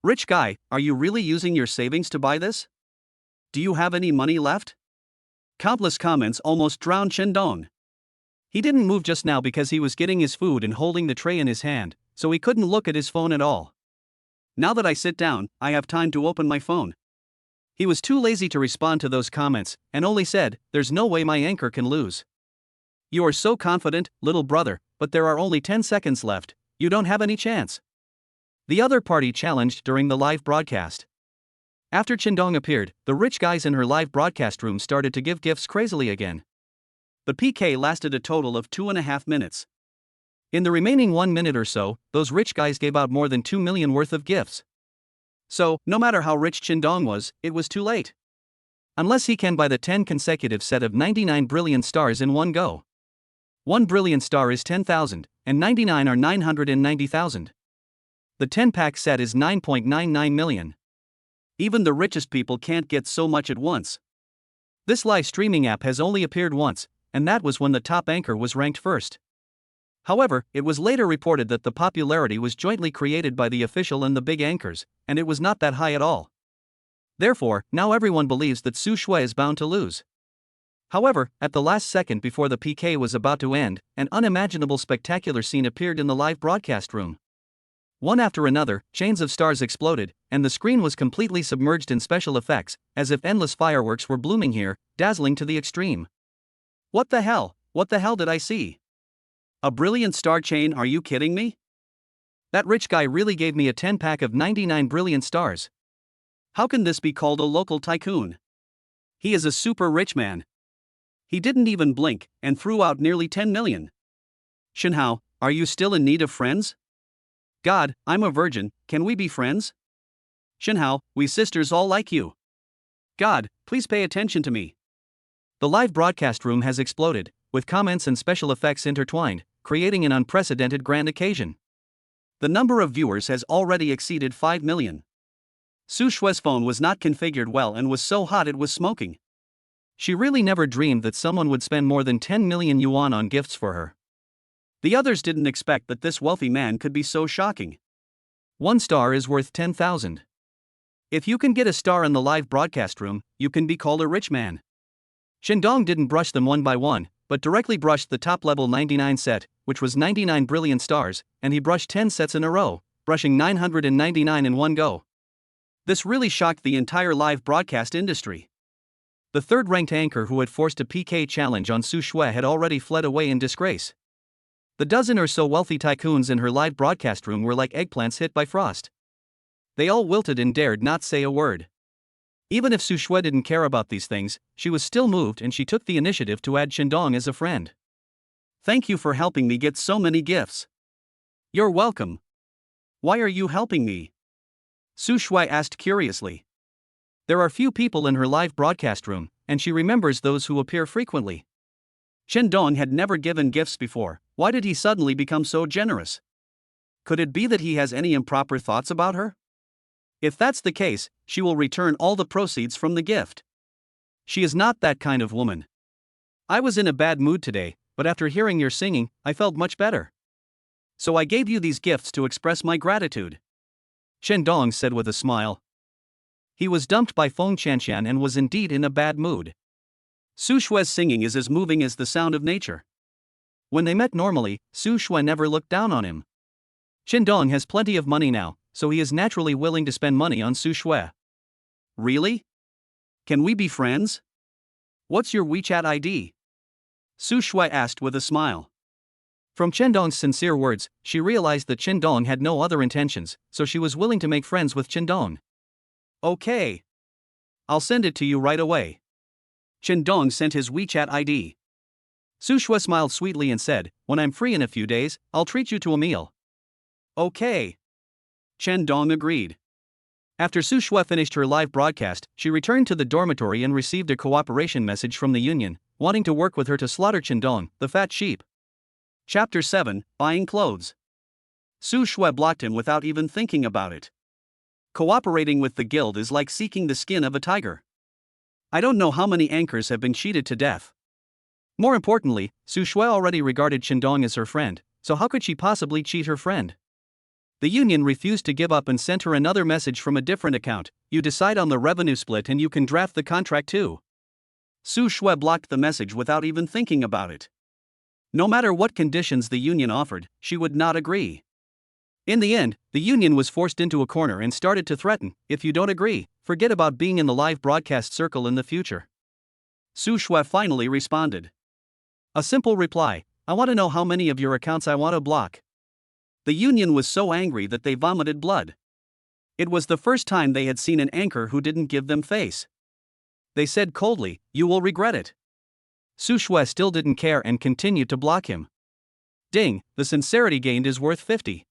Rich guy, are you really using your savings to buy this? Do you have any money left? Countless comments almost drowned Chin Dong. He didn't move just now because he was getting his food and holding the tray in his hand, so he couldn't look at his phone at all. Now that I sit down, I have time to open my phone. He was too lazy to respond to those comments, and only said, "There's no way my anchor can lose." You are so confident, little brother, but there are only 10 seconds left, you don't have any chance. The other party challenged during the live broadcast. After Chin Dong appeared, the rich guys in her live broadcast room started to give gifts crazily again. The PK lasted a total of 2.5 minutes. In the remaining 1 minute or so, those rich guys gave out more than 2 million worth of gifts. So, no matter how rich Qindong was, it was too late. Unless he can buy the 10 consecutive set of 99 brilliant stars in one go. One brilliant star is 10,000, and 99 are 990,000. The 10-pack set is 9.99 million. Even the richest people can't get so much at once. This live streaming app has only appeared once, and that was when the top anchor was ranked first. However, it was later reported that the popularity was jointly created by the official and the big anchors, and it was not that high at all. Therefore, now everyone believes that Su Shui is bound to lose. However, at the last second before the PK was about to end, an unimaginable spectacular scene appeared in the live broadcast room. One after another, chains of stars exploded, and the screen was completely submerged in special effects, as if endless fireworks were blooming here, dazzling to the extreme. What the hell? What the hell did I see? A brilliant star chain, are you kidding me? That rich guy really gave me a 10-pack of 99 brilliant stars. How can this be called a local tycoon? He is a super rich man. He didn't even blink, and threw out nearly 10 million. Shenhao, are you still in need of friends? God, I'm a virgin, can we be friends? Shenhao, we sisters all like you. God, please pay attention to me. The live broadcast room has exploded, with comments and special effects intertwined, creating an unprecedented grand occasion. The number of viewers has already exceeded 5 million. Su Shui's phone was not configured well and was so hot it was smoking. She really never dreamed that someone would spend more than 10 million yuan on gifts for her. The others didn't expect that this wealthy man could be so shocking. 1 star is worth 10,000. If you can get a star in the live broadcast room, you can be called a rich man. Qindong didn't brush them one by one, but directly brushed the top-level 99 set, which was 99 brilliant stars, and he brushed 10 sets in a row, brushing 999 in one go. This really shocked the entire live broadcast industry. The third-ranked anchor who had forced a PK challenge on Su Shui had already fled away in disgrace. The dozen or so wealthy tycoons in her live broadcast room were like eggplants hit by frost. They all wilted and dared not say a word. Even if Su Shui didn't care about these things, she was still moved and she took the initiative to add Qindong as a friend. Thank you for helping me get so many gifts. You're welcome. Why are you helping me? Su Shui asked curiously. There are few people in her live broadcast room, and she remembers those who appear frequently. Qindong had never given gifts before. Why did he suddenly become so generous? Could it be that he has any improper thoughts about her? If that's the case, she will return all the proceeds from the gift. She is not that kind of woman. I was in a bad mood today, but after hearing your singing, I felt much better. So I gave you these gifts to express my gratitude. Qindong said with a smile. He was dumped by Feng Qianqian and was indeed in a bad mood. Su Shui's singing is as moving as the sound of nature. When they met normally, Su Shui never looked down on him. Qindong has plenty of money now, so he is naturally willing to spend money on Su Shui. Really? Can we be friends? What's your WeChat ID? Su Shui asked with a smile. From Qindong's sincere words, she realized that Qindong had no other intentions, so she was willing to make friends with Qindong. Okay. I'll send it to you right away. Qindong sent his WeChat ID. Su Shui smiled sweetly and said, when I'm free in a few days, I'll treat you to a meal. Okay. Qindong agreed. After Su Shui finished her live broadcast, she returned to the dormitory and received a cooperation message from the union, wanting to work with her to slaughter Qindong, the fat sheep. Chapter 7, Buying Clothes. Su Shui blocked him without even thinking about it. Cooperating with the guild is like seeking the skin of a tiger. I don't know how many anchors have been cheated to death. More importantly, Su Shui already regarded Qindong as her friend, so how could she possibly cheat her friend? The union refused to give up and sent her another message from a different account. You decide on the revenue split and you can draft the contract too. Su Shui blocked the message without even thinking about it. No matter what conditions the union offered, she would not agree. In the end, the union was forced into a corner and started to threaten, if you don't agree, forget about being in the live broadcast circle in the future. Su Shui finally responded. A simple reply, I want to know how many of your accounts I want to block. The union was so angry that they vomited blood. It was the first time they had seen an anchor who didn't give them face. They said coldly, you will regret it. Su Shui still didn't care and continued to block him. Ding, the sincerity gained is worth 50.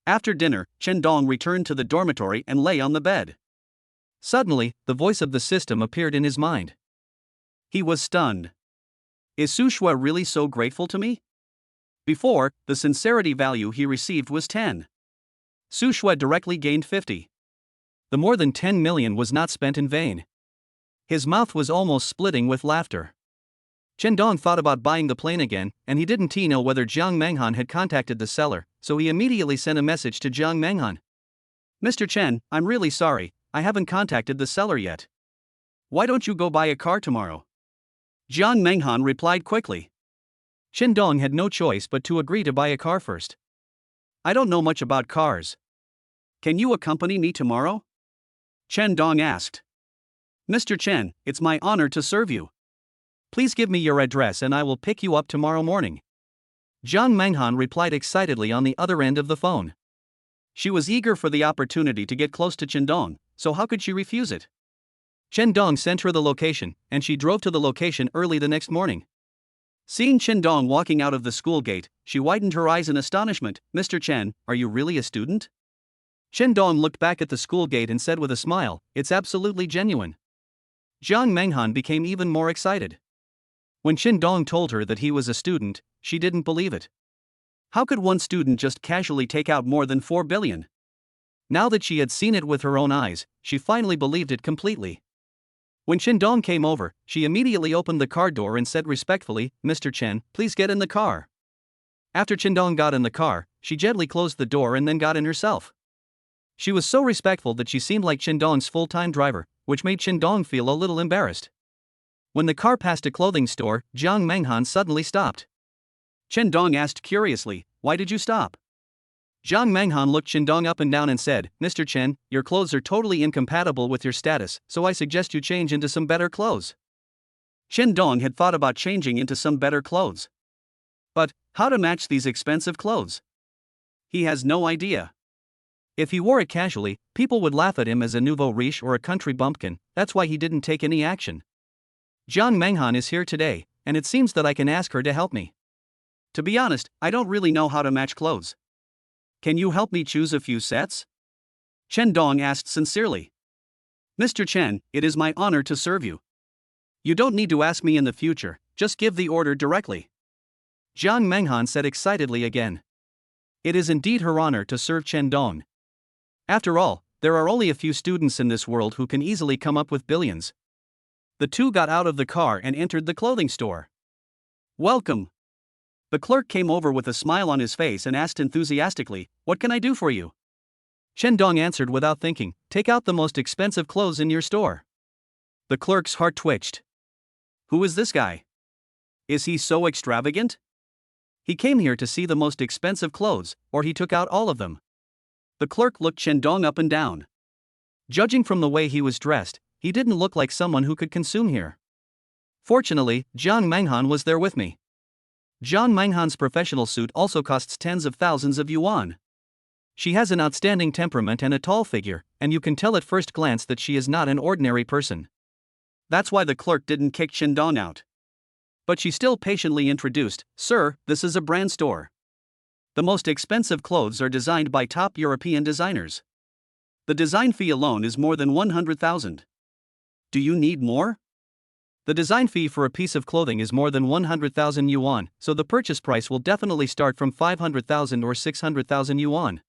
After dinner, Chen Dong returned to the dormitory and lay on the bed. Suddenly, the voice of the system appeared in his mind. He was stunned. Is Su Shui really so grateful to me? Before, the sincerity value he received was 10. Su Shui directly gained 50. The more than 10 million was not spent in vain. His mouth was almost splitting with laughter. Chen Dong thought about buying the plane again, and he didn't know whether Jiang Menghan had contacted the seller, so he immediately sent a message to Jiang Menghan. Mr. Chen, I'm really sorry, I haven't contacted the seller yet. Why don't you go buy a car tomorrow? Jiang Menghan replied quickly. Chen Dong had no choice but to agree to buy a car first. I don't know much about cars. Can you accompany me tomorrow? Chen Dong asked. Mr. Chen, it's my honor to serve you. Please give me your address and I will pick you up tomorrow morning. Jiang Menghan replied excitedly on the other end of the phone. She was eager for the opportunity to get close to Chen Dong, so how could she refuse it? Chen Dong sent her the location, and she drove to the location early the next morning. Seeing Chen Dong walking out of the school gate, she widened her eyes in astonishment. Mr. Chen, are you really a student? Chen Dong looked back at the school gate and said with a smile, it's absolutely genuine. Jiang Menghan became even more excited. When Chen Dong told her that he was a student, she didn't believe it. How could one student just casually take out more than 4 billion? Now that she had seen it with her own eyes, she finally believed it completely. When Chen Dong came over, she immediately opened the car door and said respectfully, Mr. Chen, please get in the car. After Chen Dong got in the car, she gently closed the door and then got in herself. She was so respectful that she seemed like Chen Dong's full-time driver, which made Chen Dong feel a little embarrassed. When the car passed a clothing store, Jiang Menghan suddenly stopped. Chen Dong asked curiously, why did you stop? Jiang Menghan looked Chen Dong up and down and said, Mr. Chen, your clothes are totally incompatible with your status, so I suggest you change into some better clothes. Chen Dong had thought about changing into some better clothes. But, how to match these expensive clothes? He has no idea. If he wore it casually, people would laugh at him as a nouveau riche or a country bumpkin, that's why he didn't take any action. Jiang Menghan is here today, and it seems that I can ask her to help me. To be honest, I don't really know how to match clothes. Can you help me choose a few sets? Chen Dong asked sincerely. Mr. Chen, it is my honor to serve you. You don't need to ask me in the future, just give the order directly. Jiang Menghan said excitedly again. It is indeed her honor to serve Chen Dong. After all, there are only a few students in this world who can easily come up with billions. The two got out of the car and entered the clothing store. Welcome. The clerk came over with a smile on his face and asked enthusiastically, what can I do for you? Chen Dong answered without thinking, take out the most expensive clothes in your store. The clerk's heart twitched. Who is this guy? Is he so extravagant? He came here to see the most expensive clothes, or he took out all of them. The clerk looked Chen Dong up and down. Judging from the way he was dressed, he didn't look like someone who could consume here. Fortunately, Jiang Menghan was there with me. Jiang Menghan's professional suit also costs tens of thousands of yuan. She has an outstanding temperament and a tall figure, and you can tell at first glance that she is not an ordinary person. That's why the clerk didn't kick Chen Dong out. But she still patiently introduced, Sir, this is a brand store. The most expensive clothes are designed by top European designers. The design fee alone is more than 100,000. Do you need more? The design fee for a piece of clothing is more than 100,000 yuan, so the purchase price will definitely start from 500,000 or 600,000 yuan.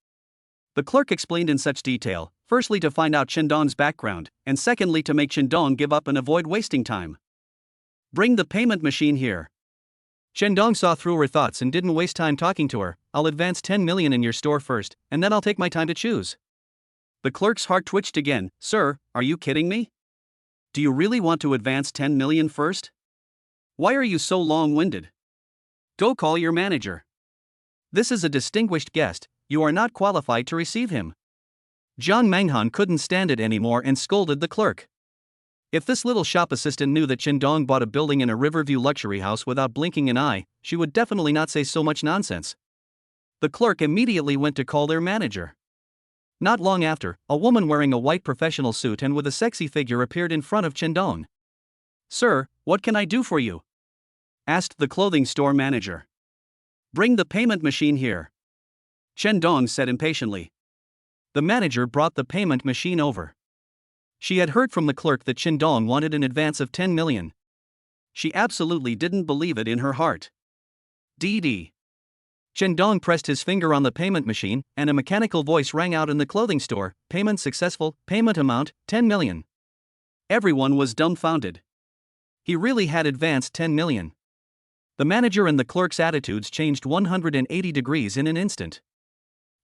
The clerk explained in such detail, firstly to find out Chen Dong's background, and secondly to make Chen Dong give up and avoid wasting time. Bring the payment machine here. Chen Dong saw through her thoughts and didn't waste time talking to her. I'll advance 10 million in your store first, and then I'll take my time to choose. The clerk's heart twitched again. Sir, are you kidding me? Do you really want to advance 10 million first? Why are you so long-winded? Go call your manager. This is a distinguished guest, you are not qualified to receive him. Jiang Menghan couldn't stand it anymore and scolded the clerk. If this little shop assistant knew that Chen Dong bought a building in a Riverview luxury house without blinking an eye, she would definitely not say so much nonsense. The clerk immediately went to call their manager. Not long after, a woman wearing a white professional suit and with a sexy figure appeared in front of Chen Dong. Sir, what can I do for you? Asked the clothing store manager. Bring the payment machine here. Chen Dong said impatiently. The manager brought the payment machine over. She had heard from the clerk that Chen Dong wanted an advance of 10 million. She absolutely didn't believe it in her heart. DD. Chen Dong pressed his finger on the payment machine, and a mechanical voice rang out in the clothing store, "Payment successful, payment amount, 10 million. Everyone was dumbfounded. He really had advanced 10 million. The manager and the clerk's attitudes changed 180 degrees in an instant.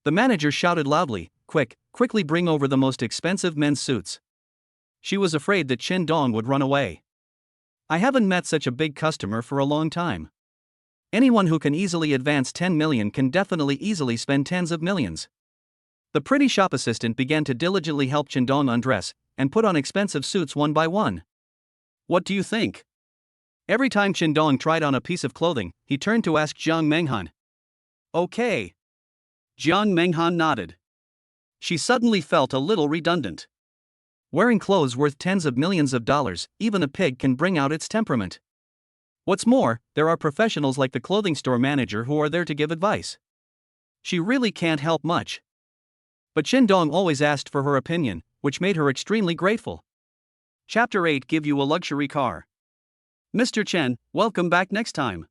The manager shouted loudly, quickly bring over the most expensive men's suits." She was afraid that Chen Dong would run away. I haven't met such a big customer for a long time. Anyone who can easily advance 10 million can definitely easily spend tens of millions. The pretty shop assistant began to diligently help Chen Dong undress and put on expensive suits one by one. What do you think? Every time Chen Dong tried on a piece of clothing, he turned to ask Jiang Menghan. Okay. Jiang Menghan nodded. She suddenly felt a little redundant. Wearing clothes worth tens of millions of dollars, even a pig can bring out its temperament. What's more, there are professionals like the clothing store manager who are there to give advice. She really can't help much. But Chen Dong always asked for her opinion, which made her extremely grateful. Chapter 8 Give you a luxury car. Mr. Chen, welcome back next time.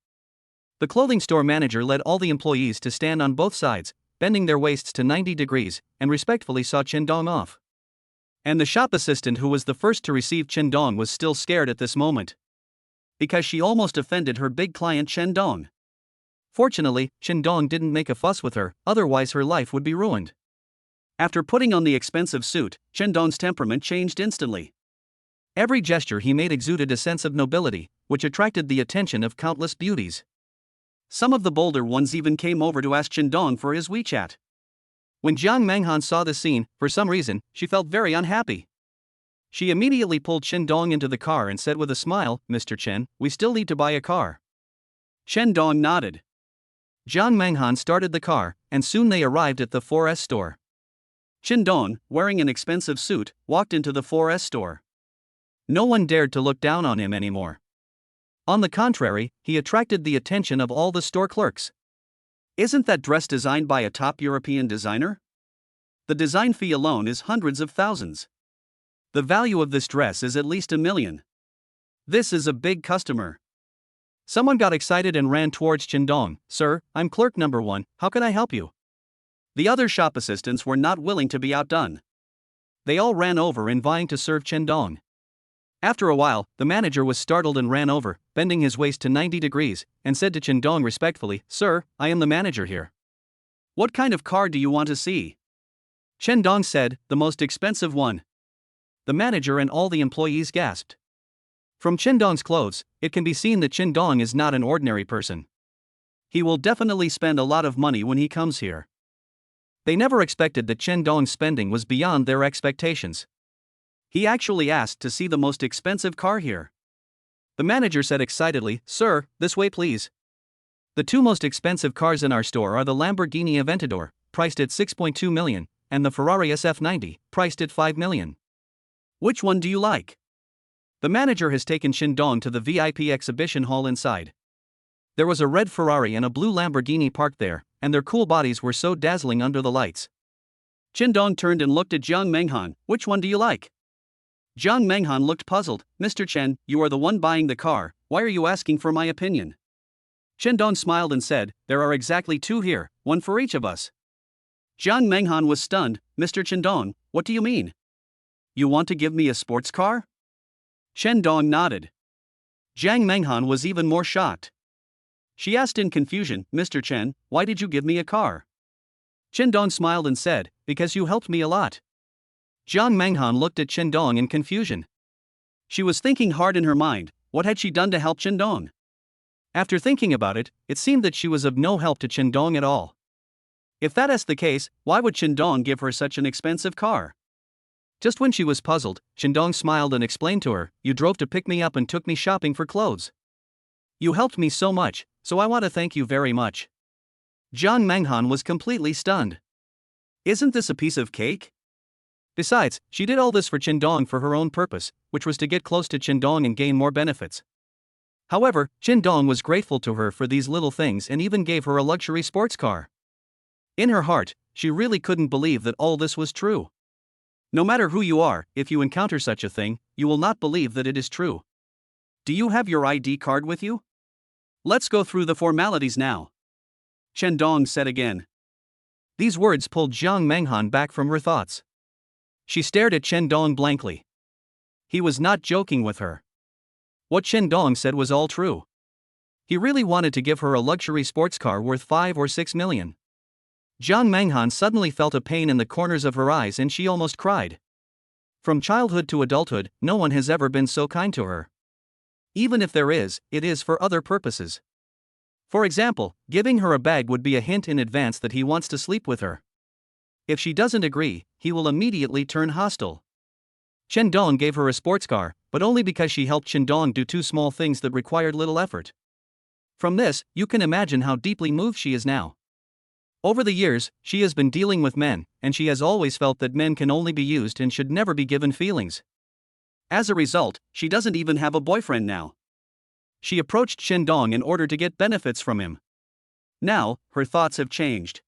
The clothing store manager led all the employees to stand on both sides, bending their waists to 90 degrees, and respectfully saw Chen Dong off. And the shop assistant who was the first to receive Chen Dong was still scared at this moment. Because she almost offended her big client Chen Dong. Fortunately, Chen Dong didn't make a fuss with her, otherwise her life would be ruined. After putting on the expensive suit, Chen Dong's temperament changed instantly. Every gesture he made exuded a sense of nobility, which attracted the attention of countless beauties. Some of the bolder ones even came over to ask Chen Dong for his WeChat. When Jiang Menghan saw the scene, for some reason, she felt very unhappy. She immediately pulled Chen Dong into the car and said with a smile, "Mr. Chen, we still need to buy a car." Chen Dong nodded. Jiang Menghan started the car, and soon they arrived at the 4S store. Chen Dong, wearing an expensive suit, walked into the 4S store. No one dared to look down on him anymore. On the contrary, he attracted the attention of all the store clerks. Isn't that dress designed by a top European designer? The design fee alone is hundreds of thousands. The value of this dress is at least $1 million. This is a big customer. Someone got excited and ran towards Chen Dong. "Sir, I'm clerk number 1, how can I help you?" The other shop assistants were not willing to be outdone. They all ran over in vying to serve Chen Dong. After a while, the manager was startled and ran over, bending his waist to 90 degrees, and said to Chen Dong respectfully, "Sir, I am the manager here. What kind of car do you want to see?" Chen Dong said, "The most expensive one." The manager and all the employees gasped. From Chen Dong's clothes, it can be seen that Chen Dong is not an ordinary person. He will definitely spend a lot of money when he comes here. They never expected that Chen Dong's spending was beyond their expectations. He actually asked to see the most expensive car here. The manager said excitedly, "Sir, this way please. The two most expensive cars in our store are the Lamborghini Aventador, priced at 6.2 million, and the Ferrari SF90, priced at 5 million. Which one do you like?" The manager has taken Chen Dong to the VIP exhibition hall inside. There was a red Ferrari and a blue Lamborghini parked there, and their cool bodies were so dazzling under the lights. Chen Dong turned and looked at Jiang Menghan. "Which one do you like?" Jiang Menghan looked puzzled. "Mr. Chen, you are the one buying the car, why are you asking for my opinion?" Chen Dong smiled and said, "There are exactly 2 here, 1 for each of us." Jiang Menghan was stunned. "Mr. Chen Dong, what do you mean? You want to give me a sports car?" Chen Dong nodded. Jiang Menghan was even more shocked. She asked in confusion, "Mr. Chen, why did you give me a car?" Chen Dong smiled and said, "Because you helped me a lot." Jiang Menghan looked at Chen Dong in confusion. She was thinking hard in her mind, what had she done to help Chen Dong? After thinking about it, it seemed that she was of no help to Chen Dong at all. If that is the case, why would Chen Dong give her such an expensive car? Just when she was puzzled, Chen Dong smiled and explained to her, "You drove to pick me up and took me shopping for clothes. You helped me so much, so I want to thank you very much." Jiang Menghan was completely stunned. Isn't this a piece of cake? Besides, she did all this for Chen Dong for her own purpose, which was to get close to Chen Dong and gain more benefits. However, Chen Dong was grateful to her for these little things and even gave her a luxury sports car. In her heart, she really couldn't believe that all this was true. No matter who you are, if you encounter such a thing, you will not believe that it is true. Do you have your ID card with you? Let's go through the formalities now. Chen Dong said again. These words pulled Jiang Menghan back from her thoughts. She stared at Chen Dong blankly. He was not joking with her. What Chen Dong said was all true. He really wanted to give her a luxury sports car worth 5 or 6 million. Jiang Menghan suddenly felt a pain in the corners of her eyes and she almost cried. From childhood to adulthood, no one has ever been so kind to her. Even if there is, it is for other purposes. For example, giving her a bag would be a hint in advance that he wants to sleep with her. If she doesn't agree, he will immediately turn hostile. Chen Dong gave her a sports car, but only because she helped Chen Dong do 2 small things that required little effort. From this, you can imagine how deeply moved she is now. Over the years, she has been dealing with men, and she has always felt that men can only be used and should never be given feelings. As a result, she doesn't even have a boyfriend now. She approached Chen Dong in order to get benefits from him. Now, her thoughts have changed.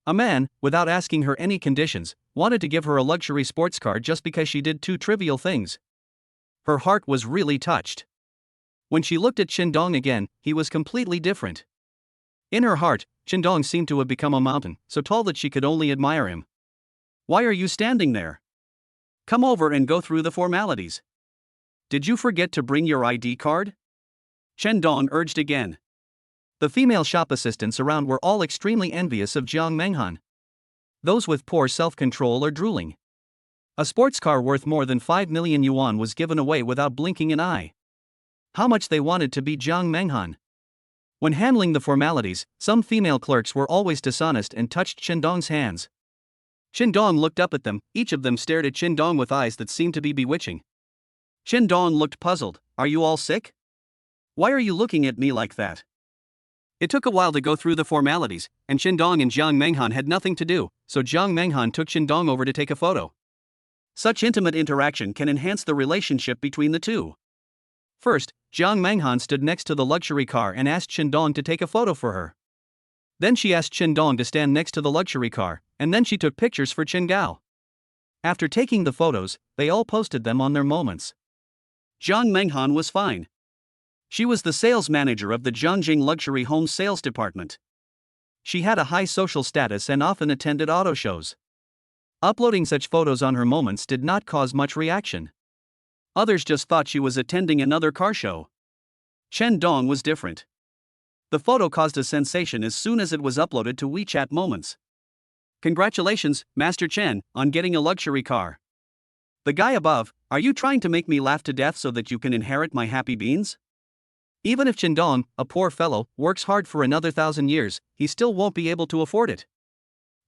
A man, without asking her any conditions, wanted to give her a luxury sports car just because she did 2 trivial things. Her heart was really touched. When she looked at Chen Dong again, he was completely different. In her heart, Chen Dong seemed to have become a mountain, so tall that she could only admire him. Why are you standing there? Come over and go through the formalities. Did you forget to bring your ID card? Chen Dong urged again. The female shop assistants around were all extremely envious of Jiang Menghan. Those with poor self-control are drooling. A sports car worth more than 5 million yuan was given away without blinking an eye. How much they wanted to be Jiang Menghan. When handling the formalities, some female clerks were always dishonest and touched Chen Dong's hands. Chen Dong looked up at them, each of them stared at Chen Dong with eyes that seemed to be bewitching. Chen Dong looked puzzled. Are you all sick? Why are you looking at me like that? It took a while to go through the formalities, and Chen Dong and Jiang Menghan had nothing to do, so Jiang Menghan took Chen Dong over to take a photo. Such intimate interaction can enhance the relationship between the two. First, Jiang Menghan stood next to the luxury car and asked Chen Dong to take a photo for her. Then she asked Chen Dong to stand next to the luxury car, and then she took pictures for Chen Gao. After taking the photos, they all posted them on their moments. Jiang Menghan was fine. She was the sales manager of the Zhongjing Luxury Home Sales Department. She had a high social status and often attended auto shows. Uploading such photos on her moments did not cause much reaction. Others just thought she was attending another car show. Chen Dong was different. The photo caused a sensation as soon as it was uploaded to WeChat Moments. Congratulations, Master Chen, on getting a luxury car. The guy above, are you trying to make me laugh to death so that you can inherit my happy beans? Even if Chen Dong, a poor fellow, works hard for another 1,000 years, he still won't be able to afford it.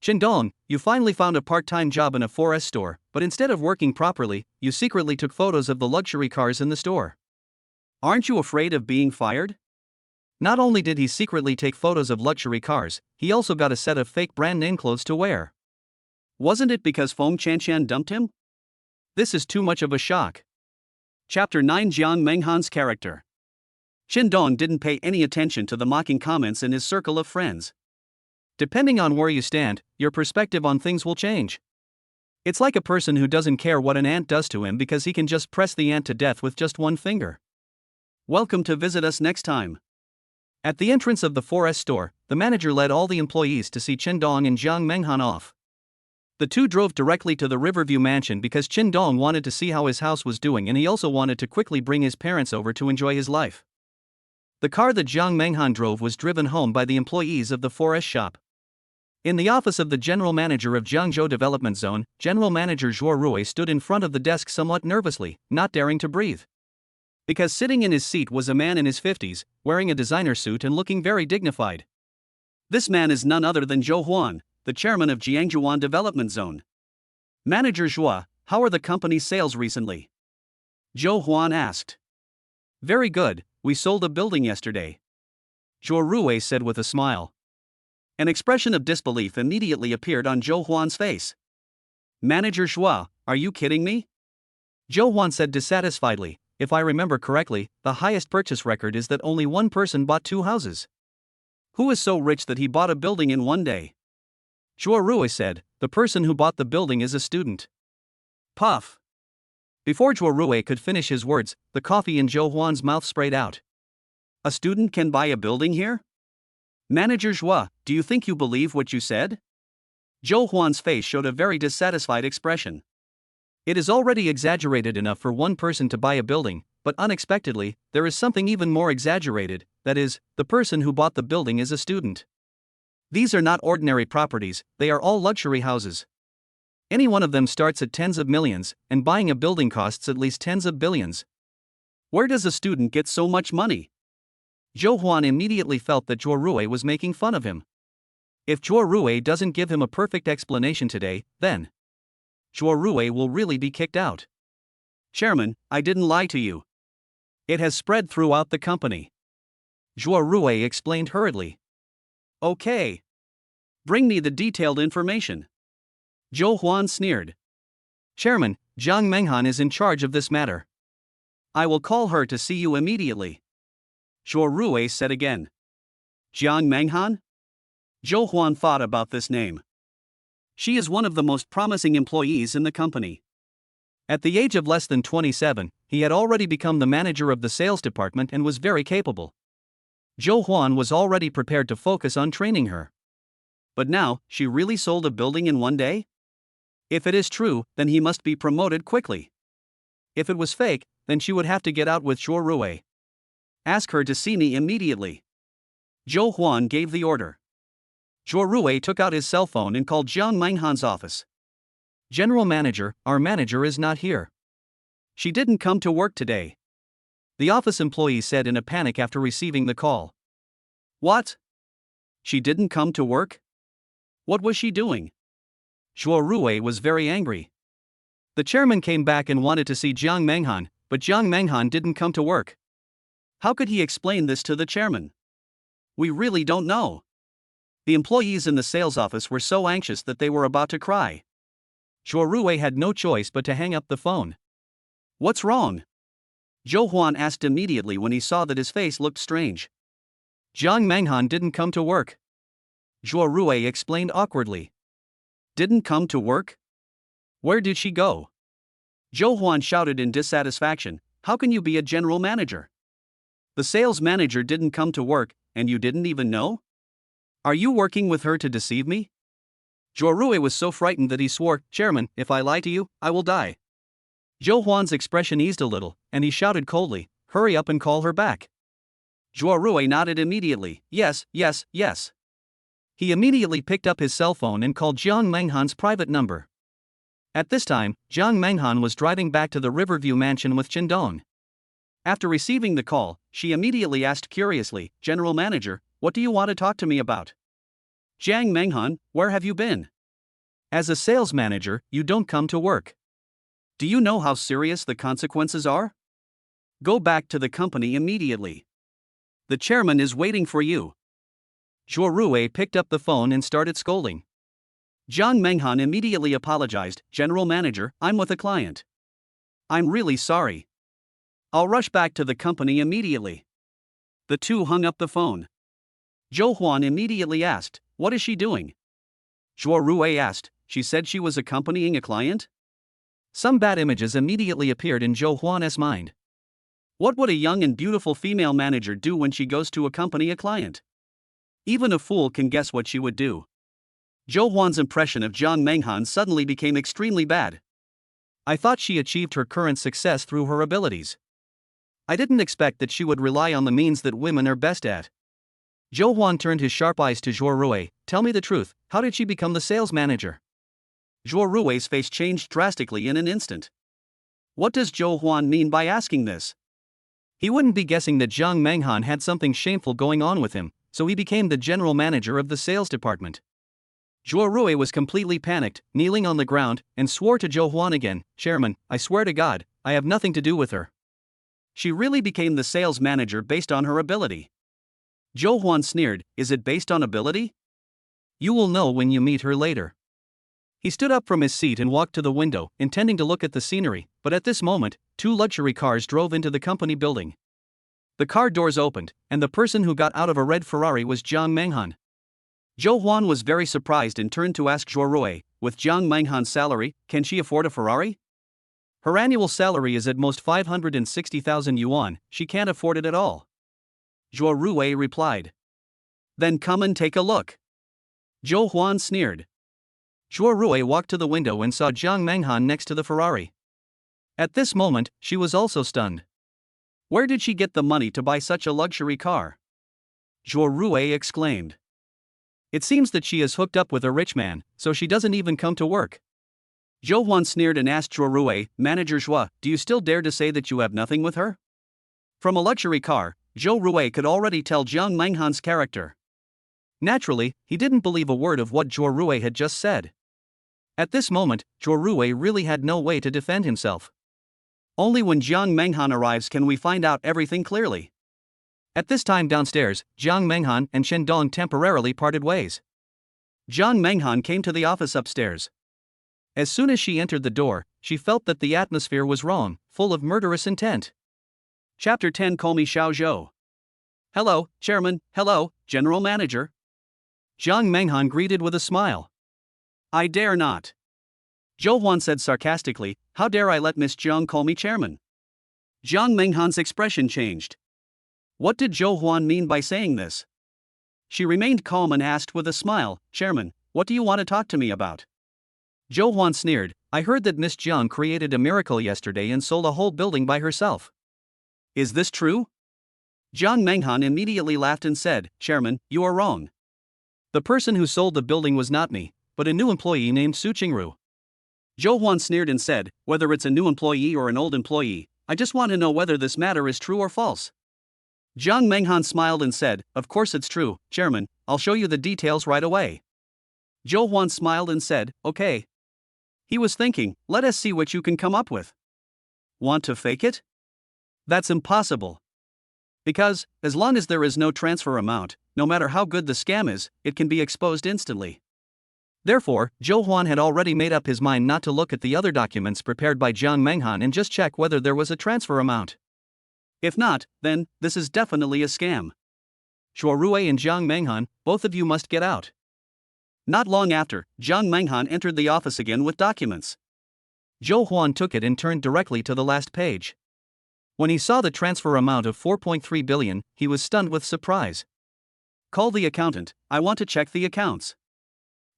Chen Dong, you finally found a part-time job in a 4S store, but instead of working properly, you secretly took photos of the luxury cars in the store. Aren't you afraid of being fired? Not only did he secretly take photos of luxury cars, he also got a set of fake brand name clothes to wear. Wasn't it because Feng Chanshan dumped him? This is too much of a shock. Chapter 9 Jiang Menghan's character. Chen Dong didn't pay any attention to the mocking comments in his circle of friends. Depending on where you stand, your perspective on things will change. It's like a person who doesn't care what an ant does to him because he can just press the ant to death with just one finger. Welcome to visit us next time. At the entrance of the 4S store, the manager led all the employees to see Chen Dong and Jiang Menghan off. The two drove directly to the Riverview mansion because Chen Dong wanted to see how his house was doing and he also wanted to quickly bring his parents over to enjoy his life. The car that Jiang Menghan drove was driven home by the employees of the 4S shop. In the office of the general manager of Jiangzhou Development Zone, General Manager Zhuo Rui stood in front of the desk somewhat nervously, not daring to breathe. Because sitting in his seat was a man in his 50s, wearing a designer suit and looking very dignified. This man is none other than Zhou Huan, the chairman of Jiangzhou Development Zone. Manager Zhuo, how are the company's sales recently? Zhou Huan asked. Very good, we sold a building yesterday. Zhuo Rui said with a smile. An expression of disbelief immediately appeared on Zhou Huan's face. Manager Zhuo, are you kidding me? Zhou Huan said dissatisfiedly. If I remember correctly, the highest purchase record is that only one person bought 2 houses. Who is so rich that he bought a building in one day? Zhuo Rui said, the person who bought the building is a student. Puff. Before Zhuo Rui could finish his words, the coffee in Zhou Huan's mouth sprayed out. A student can buy a building here? Manager Zhuo, do you think you believe what you said? Zhou Huan's face showed a very dissatisfied expression. It is already exaggerated enough for one person to buy a building, but unexpectedly, there is something even more exaggerated, that is, the person who bought the building is a student. These are not ordinary properties, they are all luxury houses. Any one of them starts at tens of millions, and buying a building costs at least tens of billions. Where does a student get so much money? Zhou Huan immediately felt that Zhuo Rui was making fun of him. If Zhuo Rui doesn't give him a perfect explanation today, then Zhuo Rui will really be kicked out. Chairman, I didn't lie to you. It has spread throughout the company. Zhuo Rui explained hurriedly. Okay. Bring me the detailed information. Zhou Huan sneered. Chairman, Jiang Menghan is in charge of this matter. I will call her to see you immediately. Zhuo Rui said again. Jiang Menghan? Zhou Huan thought about this name. She is one of the most promising employees in the company. At the age of less than 27, he had already become the manager of the sales department and was very capable. Zhou Huan was already prepared to focus on training her. But now, she really sold a building in one day? If it is true, then he must be promoted quickly. If it was fake, then she would have to get out with Zhuo Rui. Ask her to see me immediately. Zhou Huan gave the order. Zhuo Rui took out his cell phone and called Jiang Menghan's office. General Manager, our manager is not here. She didn't come to work today. The office employee said in a panic after receiving the call. What? She didn't come to work? What was she doing? Zhuo Rui was very angry. The chairman came back and wanted to see Jiang Menghan, but Jiang Menghan didn't come to work. How could he explain this to the chairman? We really don't know. The employees in the sales office were so anxious that they were about to cry. Zhuo Rui had no choice but to hang up the phone. What's wrong? Zhou Huan asked immediately when he saw that his face looked strange. Jiang Menghan didn't come to work. Zhuo Rui explained awkwardly. Didn't come to work? Where did she go? Zhou Huan shouted in dissatisfaction, how can you be a general manager? The sales manager didn't come to work, and you didn't even know? Are you working with her to deceive me? Zhuo Rui was so frightened that he swore, Chairman, if I lie to you, I will die. Zhou Huan's expression eased a little, and he shouted coldly, hurry up and call her back. Zhuo Rui nodded immediately, yes, yes, yes. He immediately picked up his cell phone and called Jiang Menghan's private number. At this time, Jiang Menghan was driving back to the Riverview mansion with Qindong. After receiving the call, she immediately asked curiously, General Manager, what do you want to talk to me about? Jiang Menghan, where have you been? As a sales manager, you don't come to work. Do you know how serious the consequences are? Go back to the company immediately. The chairman is waiting for you. Zhuo Rui picked up the phone and started scolding. Jiang Menghan immediately apologized, General Manager, I'm with a client. I'm really sorry. I'll rush back to the company immediately. The two hung up the phone. Zhou Huan immediately asked, what is she doing? Zhuo Rui asked, she said she was accompanying a client? Some bad images immediately appeared in Zhou Huan's mind. What would a young and beautiful female manager do when she goes to accompany a client? Even a fool can guess what she would do. Zhou Huan's impression of Jiang Menghan suddenly became extremely bad. I thought she achieved her current success through her abilities. I didn't expect that she would rely on the means that women are best at. Zhou Huan turned his sharp eyes to Zhuo Rui, tell me the truth, how did she become the sales manager? Zhuo Rui's face changed drastically in an instant. What does Zhou Huan mean by asking this? He wouldn't be guessing that Jiang Menghan had something shameful going on with him, so he became the general manager of the sales department. Zhuo Rui was completely panicked, kneeling on the ground, and swore to Zhou Huan again, Chairman, I swear to God, I have nothing to do with her. She really became the sales manager based on her ability. Zhou Huan sneered, is it based on ability? You will know when you meet her later. He stood up from his seat and walked to the window, intending to look at the scenery, but at this moment, two luxury cars drove into the company building. The car doors opened, and the person who got out of a red Ferrari was Jiang Menghan. Zhou Huan was very surprised and turned to ask Zhuo Rui, with Jiang Menghan's salary, can she afford a Ferrari? Her annual salary is at most 560,000 yuan, she can't afford it at all. Zhuo Rui replied. Then come and take a look. Zhou Huan sneered. Zhuo Rui walked to the window and saw Jiang Menghan next to the Ferrari. At this moment, she was also stunned. Where did she get the money to buy such a luxury car? Zhuo Rui exclaimed. It seems that she is hooked up with a rich man, so she doesn't even come to work. Zhou Huan sneered and asked Zhuo Rui, Manager Zhua, do you still dare to say that you have nothing with her? From a luxury car, Zhou Rui could already tell Jiang Menghan's character. Naturally, he didn't believe a word of what Zhuo Rui had just said. At this moment, Zhuo Rui really had no way to defend himself. Only when Jiang Menghan arrives can we find out everything clearly. At this time downstairs, Jiang Menghan and Shen Dong temporarily parted ways. Jiang Menghan came to the office upstairs. As soon as she entered the door, she felt that the atmosphere was wrong, full of murderous intent. Chapter 10. Call me Xiao Zhou. Hello, Chairman, hello, General Manager. Jiang Menghan greeted with a smile. I dare not. Zhou Huan said sarcastically, how dare I let Miss Jiang call me Chairman? Jiang Menghan's expression changed. What did Zhou Huan mean by saying this? She remained calm and asked with a smile, Chairman, what do you want to talk to me about? Zhou Huan sneered, I heard that Miss Jiang created a miracle yesterday and sold a whole building by herself. Is this true? Jiang Menghan immediately laughed and said, Chairman, you are wrong. The person who sold the building was not me, but a new employee named Su Qingru. Zhou Huan sneered and said, whether it's a new employee or an old employee, I just want to know whether this matter is true or false. Jiang Menghan smiled and said, of course it's true, Chairman, I'll show you the details right away. Zhou Huan smiled and said, okay. He was thinking, let us see what you can come up with. Want to fake it? That's impossible. Because, as long as there is no transfer amount, no matter how good the scam is, it can be exposed instantly. Therefore, Zhou Huan had already made up his mind not to look at the other documents prepared by Jiang Menghan and just check whether there was a transfer amount. If not, then, this is definitely a scam. Zhuo Rui and Jiang Menghan, both of you must get out. Not long after, Jiang Menghan entered the office again with documents. Zhou Huan took it and turned directly to the last page. When he saw the transfer amount of 4.3 billion, he was stunned with surprise. Call the accountant, I want to check the accounts.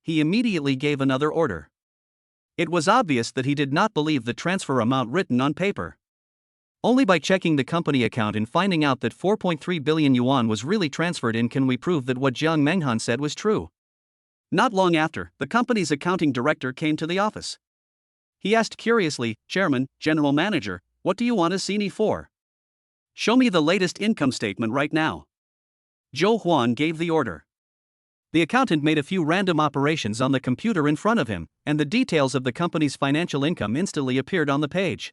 He immediately gave another order. It was obvious that he did not believe the transfer amount written on paper. Only by checking the company account and finding out that 4.3 billion yuan was really transferred in can we prove that what Jiang Menghan said was true. Not long after, the company's accounting director came to the office. He asked curiously, Chairman, General Manager, what do you want to see me for? Show me the latest income statement right now. Zhou Huan gave the order. The accountant made a few random operations on the computer in front of him, and the details of the company's financial income instantly appeared on the page.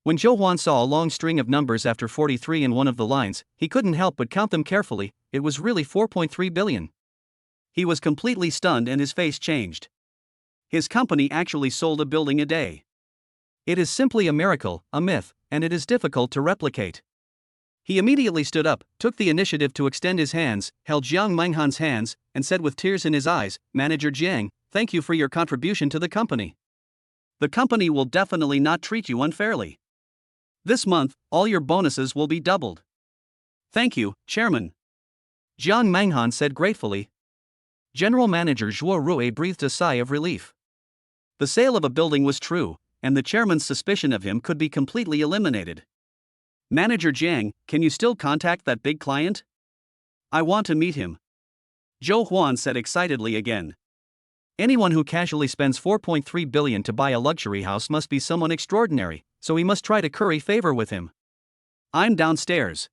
When Zhou Huan saw a long string of numbers after 43 in one of the lines, he couldn't help but count them carefully. It was really 4.3 billion. He was completely stunned and his face changed. His company actually sold a building a day. It is simply a miracle, a myth, and it is difficult to replicate. He immediately stood up, took the initiative to extend his hands, held Jiang Menghan's hands, and said with tears in his eyes, Manager Jiang, thank you for your contribution to the company. The company will definitely not treat you unfairly. This month, all your bonuses will be doubled. Thank you, Chairman. Jiang Menghan said gratefully. General Manager Zhuo Rui breathed a sigh of relief. The sale of a building was true, and the chairman's suspicion of him could be completely eliminated. Manager Jiang, can you still contact that big client? I want to meet him. Zhou Huan said excitedly again. Anyone who casually spends 4.3 billion to buy a luxury house must be someone extraordinary, so we must try to curry favor with him. I'm downstairs.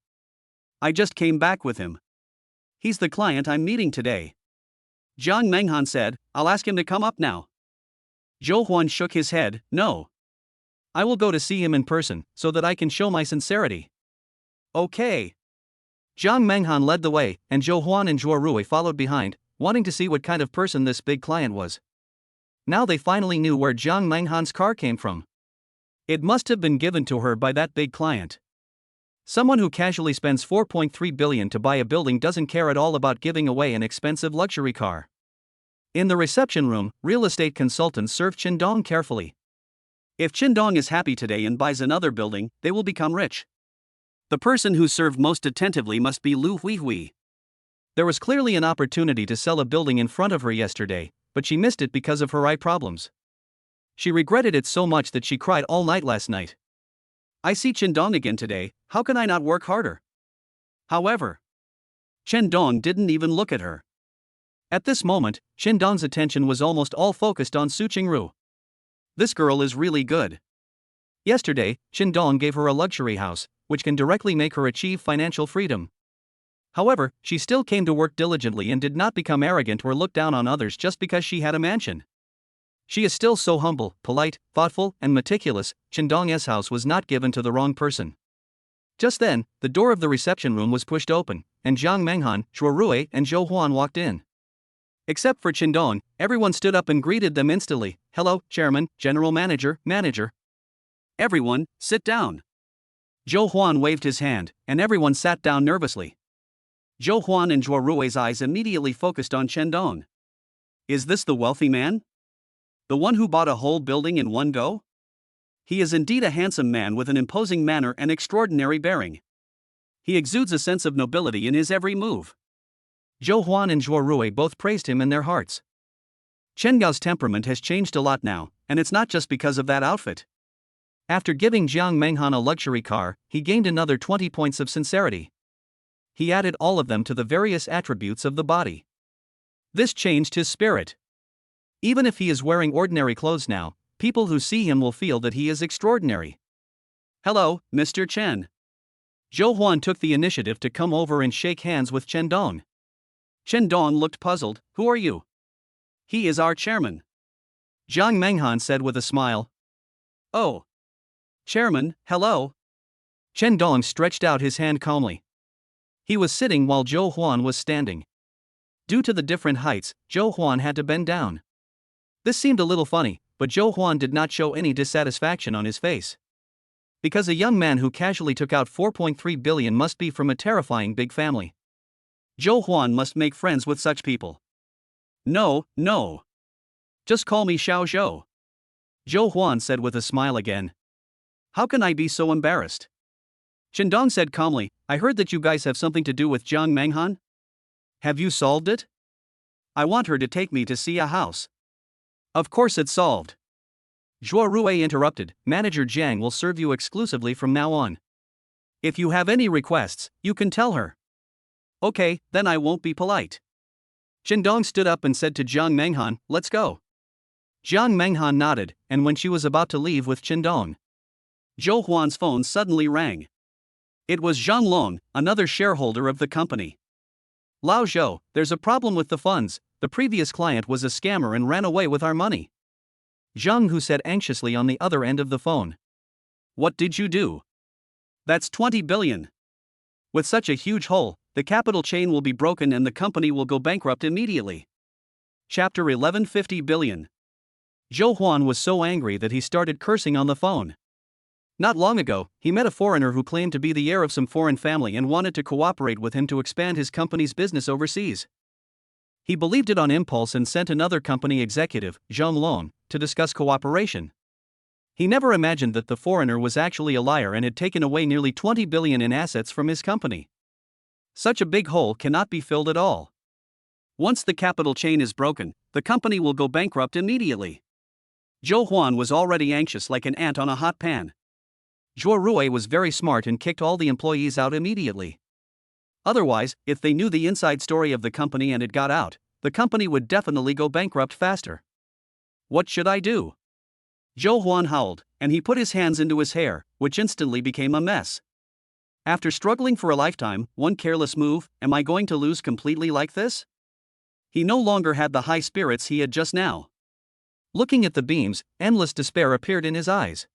I just came back with him. He's the client I'm meeting today. Jiang Menghan said, I'll ask him to come up now. Zhou Huan shook his head, no. I will go to see him in person, so that I can show my sincerity. Okay. Jiang Menghan led the way, and Zhou Huan and Zhuo Rui followed behind, wanting to see what kind of person this big client was. Now they finally knew where Jiang Menghan's car came from. It must have been given to her by that big client. Someone who casually spends 4.3 billion to buy a building doesn't care at all about giving away an expensive luxury car. In the reception room, real estate consultants serve Qindong carefully. If Qindong is happy today and buys another building, they will become rich. The person who served most attentively must be Lu Huihui. There was clearly an opportunity to sell a building in front of her yesterday, but she missed it because of her eye problems. She regretted it so much that she cried all night last night. I see Qindong again today, how can I not work harder? However, Qindong didn't even look at her. At this moment, Qindong's attention was almost all focused on Su Qingru. This girl is really good. Yesterday, Qindong gave her a luxury house, which can directly make her achieve financial freedom. However, she still came to work diligently and did not become arrogant or look down on others just because she had a mansion. She is still so humble, polite, thoughtful, and meticulous. Qindong's house was not given to the wrong person. Just then, the door of the reception room was pushed open, and Jiang Menghan, Zhuo Rui, and Zhou Huan walked in. Except for Qindong, everyone stood up and greeted them instantly. Hello, Chairman, General Manager, Manager. Everyone, sit down. Zhou Huan waved his hand, and everyone sat down nervously. Zhou Huan and Zhuo Rui's eyes immediately focused on Qindong. Is this the wealthy man? The one who bought a whole building in one go? He is indeed a handsome man with an imposing manner and extraordinary bearing. He exudes a sense of nobility in his every move. Zhou Huan and Zhuo Rui both praised him in their hearts. Chen Gao's temperament has changed a lot now, and it's not just because of that outfit. After giving Jiang Menghan a luxury car, he gained another 20 points of sincerity. He added all of them to the various attributes of the body. This changed his spirit. Even if he is wearing ordinary clothes now, people who see him will feel that he is extraordinary. Hello, Mr. Chen. Zhou Huan took the initiative to come over and shake hands with Qindong. Qindong looked puzzled. Who are you? He is our chairman. Jiang Menghan said with a smile. Oh. Chairman, hello. Qindong stretched out his hand calmly. He was sitting while Zhou Huan was standing. Due to the different heights, Zhou Huan had to bend down. This seemed a little funny, but Zhou Huan did not show any dissatisfaction on his face. Because a young man who casually took out 4.3 billion must be from a terrifying big family. Zhou Huan must make friends with such people. No. Just call me Xiao Zhou. Zhou Huan said with a smile again. How can I be so embarrassed? Qindong said calmly, I heard that you guys have something to do with Jiang Menghan? Have you solved it? I want her to take me to see a house. Of course it's solved. Zhuo Rui interrupted, Manager Jiang will serve you exclusively from now on. If you have any requests, you can tell her. Okay, then I won't be polite. Qindong stood up and said to Jiang Menghan, let's go. Jiang Menghan nodded, and when she was about to leave with Qindong, Zhou Huan's phone suddenly rang. It was Zhang Long, another shareholder of the company. Lao Zhou, there's a problem with the funds. The previous client was a scammer and ran away with our money. Zhang Hu said anxiously on the other end of the phone. What did you do? That's 20 billion. With such a huge hole, the capital chain will be broken and the company will go bankrupt immediately. Chapter 11 50 billion. Zhou Huan was so angry that he started cursing on the phone. Not long ago, he met a foreigner who claimed to be the heir of some foreign family and wanted to cooperate with him to expand his company's business overseas. He believed it on impulse and sent another company executive, Zhang Long, to discuss cooperation. He never imagined that the foreigner was actually a liar and had taken away nearly 20 billion in assets from his company. Such a big hole cannot be filled at all. Once the capital chain is broken, the company will go bankrupt immediately. Zhou Huan was already anxious like an ant on a hot pan. Zhuo Rui was very smart and kicked all the employees out immediately. Otherwise, if they knew the inside story of the company and it got out, the company would definitely go bankrupt faster. What should I do? Zhou Huan howled, and he put his hands into his hair, which instantly became a mess. After struggling for a lifetime, one careless move, am I going to lose completely like this? He no longer had the high spirits he had just now. Looking at the beams, endless despair appeared in his eyes.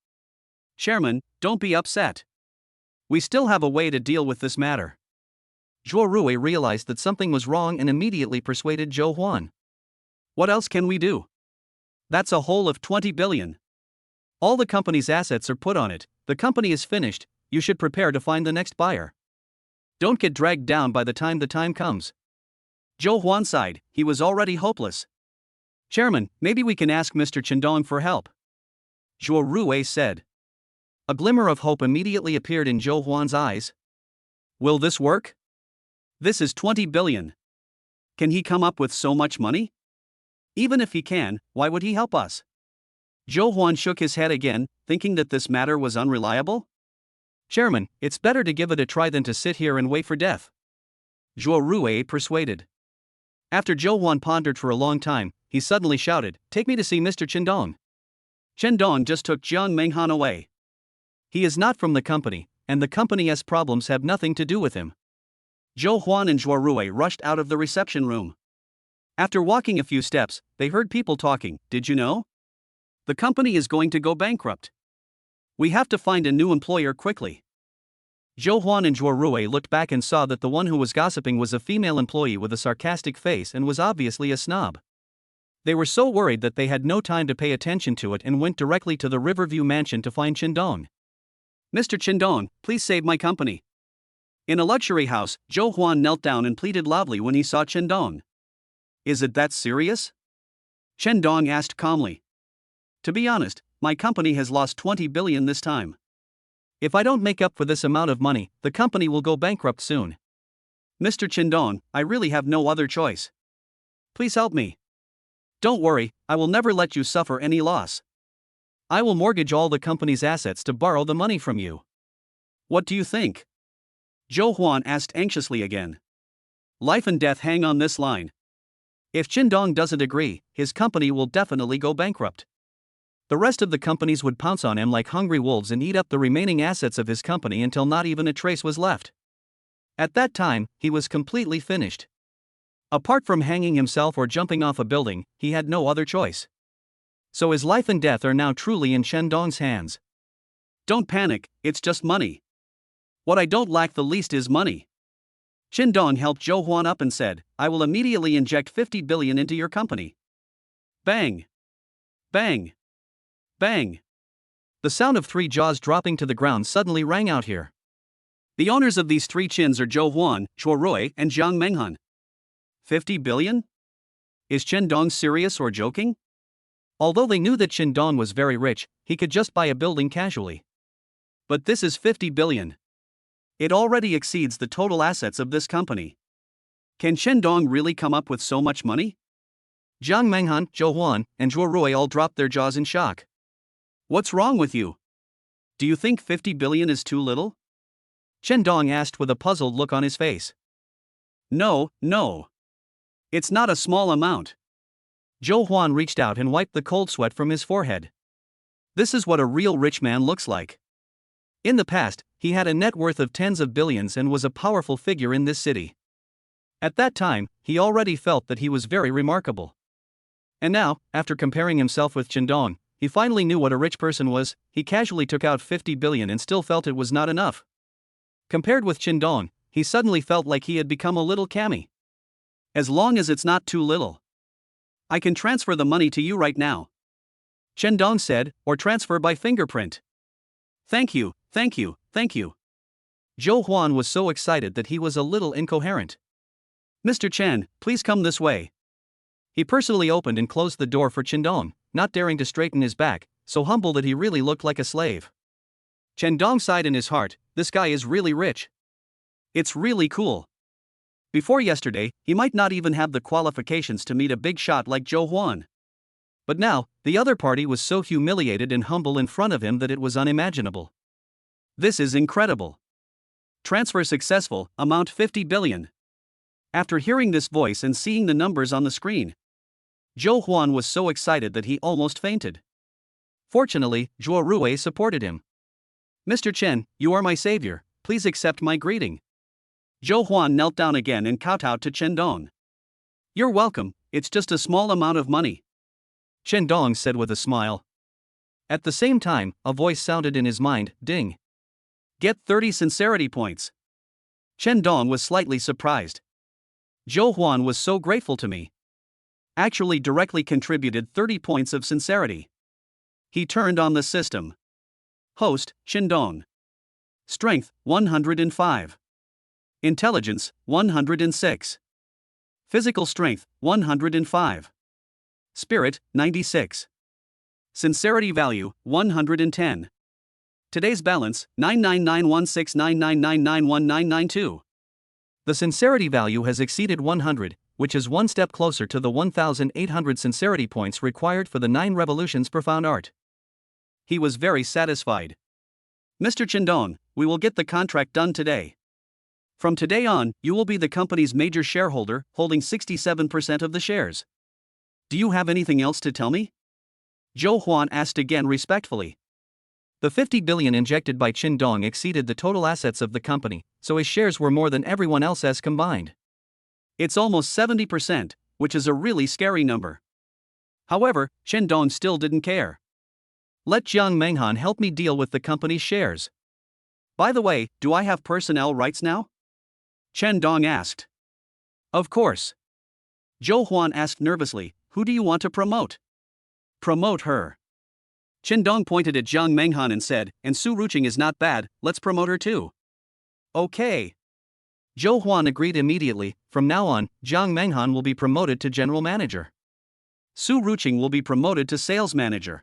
Chairman, don't be upset. We still have a way to deal with this matter. Zhuo Rui realized that something was wrong and immediately persuaded Zhou Huan. What else can we do? That's a hole of 20 billion. All the company's assets are put on it, the company is finished, you should prepare to find the next buyer. Don't get dragged down by the time comes. Zhou Huan sighed, he was already hopeless. Chairman, maybe we can ask Mr. Chendong for help. Zhuo Ruwei said. A glimmer of hope immediately appeared in Zhou Huan's eyes. Will this work? This is 20 billion. Can he come up with so much money? Even if he can, why would he help us? Zhou Huan shook his head again, thinking that this matter was unreliable. Chairman, it's better to give it a try than to sit here and wait for death. Zhuo Ruwei persuaded. After Zhou Huan pondered for a long time, he suddenly shouted, Take me to see Mr. Chendong. Chendong just took Jiang Menghan away. He is not from the company, and the company's problems have nothing to do with him. Zhou Huan and Zhuo Ruwei rushed out of the reception room. After walking a few steps, they heard people talking. Did you know? The company is going to go bankrupt. We have to find a new employer quickly. Zhou Huan and Zhuo Ruwei looked back and saw that the one who was gossiping was a female employee with a sarcastic face and was obviously a snob. They were so worried that they had no time to pay attention to it and went directly to the Riverview mansion to find Chendong. Mr. Chendong, please save my company. In a luxury house, Zhou Huan knelt down and pleaded loudly when he saw Chendong. Is it that serious? Chendong asked calmly. To be honest, my company has lost 20 billion this time. If I don't make up for this amount of money, the company will go bankrupt soon. Mr. Chendong, I really have no other choice. Please help me. Don't worry, I will never let you suffer any loss. I will mortgage all the company's assets to borrow the money from you. What do you think? Zhou Huan asked anxiously again. Life and death hang on this line. If Chendong doesn't agree, his company will definitely go bankrupt. The rest of the companies would pounce on him like hungry wolves and eat up the remaining assets of his company until not even a trace was left. At that time, he was completely finished. Apart from hanging himself or jumping off a building, he had no other choice. So his life and death are now truly in Chendong's hands. Don't panic, it's just money. What I don't lack the least is money. Chendong helped Zhou Huan up and said, I will immediately inject 50 billion into your company. Bang! Bang! Bang! The sound of three jaws dropping to the ground suddenly rang out here. The owners of these three chins are Zhou Huan, Zhuo Ruwei, and Jiang Menghan. 50 billion? Is Chendong serious or joking? Although they knew that Chendong was very rich, he could just buy a building casually. But this is 50 billion. It already exceeds the total assets of this company. Can Chendong really come up with so much money? Jiang Menghan, Zhou Huan, and Zhuo Ruwei all dropped their jaws in shock. What's wrong with you? Do you think 50 billion is too little? Chendong asked with a puzzled look on his face. No. It's not a small amount. Zhou Huan reached out and wiped the cold sweat from his forehead. This is what a real rich man looks like. In the past, he had a net worth of tens of billions and was a powerful figure in this city. At that time, he already felt that he was very remarkable. And now, after comparing himself with Chendong, he finally knew what a rich person was. He casually took out 50 billion and still felt it was not enough. Compared with Chendong, he suddenly felt like he had become a little cammy. As long as it's not too little. I can transfer the money to you right now. Chendong said, or transfer by fingerprint. Thank you. Zhou Huan was so excited that he was a little incoherent. Mr. Chen, please come this way. He personally opened and closed the door for Chendong, not daring to straighten his back, so humble that he really looked like a slave. Chendong sighed in his heart, this guy is really rich. It's really cool. Before yesterday, he might not even have the qualifications to meet a big shot like Zhou Huan. But now, the other party was so humiliated and humble in front of him that it was unimaginable. This is incredible. Transfer successful, amount 50 billion. After hearing this voice and seeing the numbers on the screen, Zhou Huan was so excited that he almost fainted. Fortunately, Zhuo Ruwei supported him. Mr. Chen, you are my savior, please accept my greeting. Zhou Huan knelt down again and kowtowed to Chendong. You're welcome, it's just a small amount of money. Chendong said with a smile. At the same time, a voice sounded in his mind, ding. Get 30 sincerity points. Chendong was slightly surprised. Zhou Huan was so grateful to me. Actually directly contributed 30 points of sincerity. He turned on the system. Host, Chendong. Strength, 105. Intelligence, 106. Physical strength, 105. Spirit, 96. Sincerity value, 110. Today's balance, 9991699991992. The sincerity value has exceeded 100, which is one step closer to the 1,800 sincerity points required for the 9 revolutions profound art. He was very satisfied. Mr. Chendong, we will get the contract done today. From today on, you will be the company's major shareholder, holding 67% of the shares. Do you have anything else to tell me? Zhou Huan asked again respectfully. The 50 billion injected by Chendong exceeded the total assets of the company, so his shares were more than everyone else's combined. It's almost 70%, which is a really scary number. However, Chendong still didn't care. Let Jiang Menghan help me deal with the company's shares. By the way, do I have personnel rights now? Chendong asked. Of course. Zhou Huan asked nervously, who do you want to promote? Promote her. Chendong pointed at Jiang Menghan and said, and Su Ruqing is not bad, let's promote her too. Okay. Zhou Huan agreed immediately. From now on, Jiang Menghan will be promoted to general manager. Su Ruqing will be promoted to sales manager.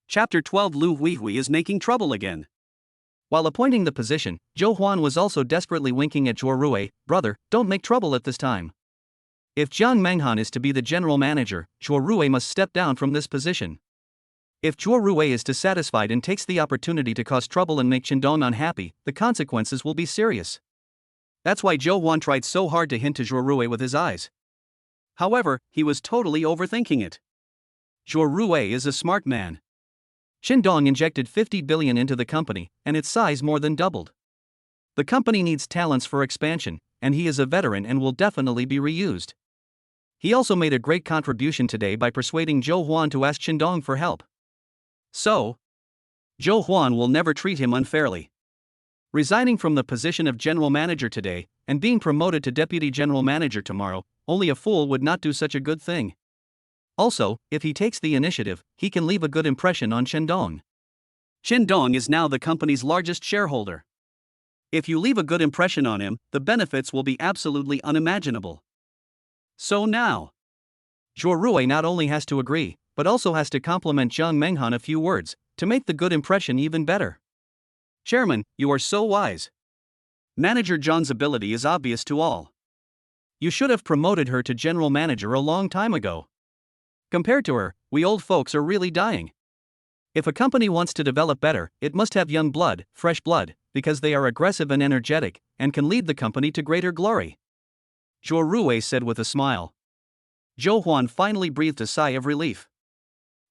Chapter 12. Lu Huihui is making trouble again. While appointing the position, Zhou Huan was also desperately winking at Zhuo Rui, brother, don't make trouble at this time. If Jiang Menghan is to be the general manager, Zhuo Rui must step down from this position. If Zhuo Rui is dissatisfied and takes the opportunity to cause trouble and make Chendong unhappy, the consequences will be serious. That's why Zhou Huan tried so hard to hint to Zhuo Rui with his eyes. However, he was totally overthinking it. Zhuo Rui is a smart man. Chendong injected 50 billion into the company, and its size more than doubled. The company needs talents for expansion, and he is a veteran and will definitely be reused. He also made a great contribution today by persuading Zhou Huan to ask Chendong for help. So, Zhou Huan will never treat him unfairly. Resigning from the position of general manager today, and being promoted to deputy general manager tomorrow, only a fool would not do such a good thing. Also, if he takes the initiative, he can leave a good impression on Chendong. Chendong is now the company's largest shareholder. If you leave a good impression on him, the benefits will be absolutely unimaginable. So now, Zhuo Rui not only has to agree, but also has to compliment Jiang Menghan a few words, to make the good impression even better. Chairman, you are so wise. Manager Zhang's ability is obvious to all. You should have promoted her to general manager a long time ago. Compared to her, we old folks are really dying. If a company wants to develop better, it must have young blood, fresh blood, because they are aggressive and energetic, and can lead the company to greater glory. Zhuo Rui said with a smile. Zhou Huan finally breathed a sigh of relief.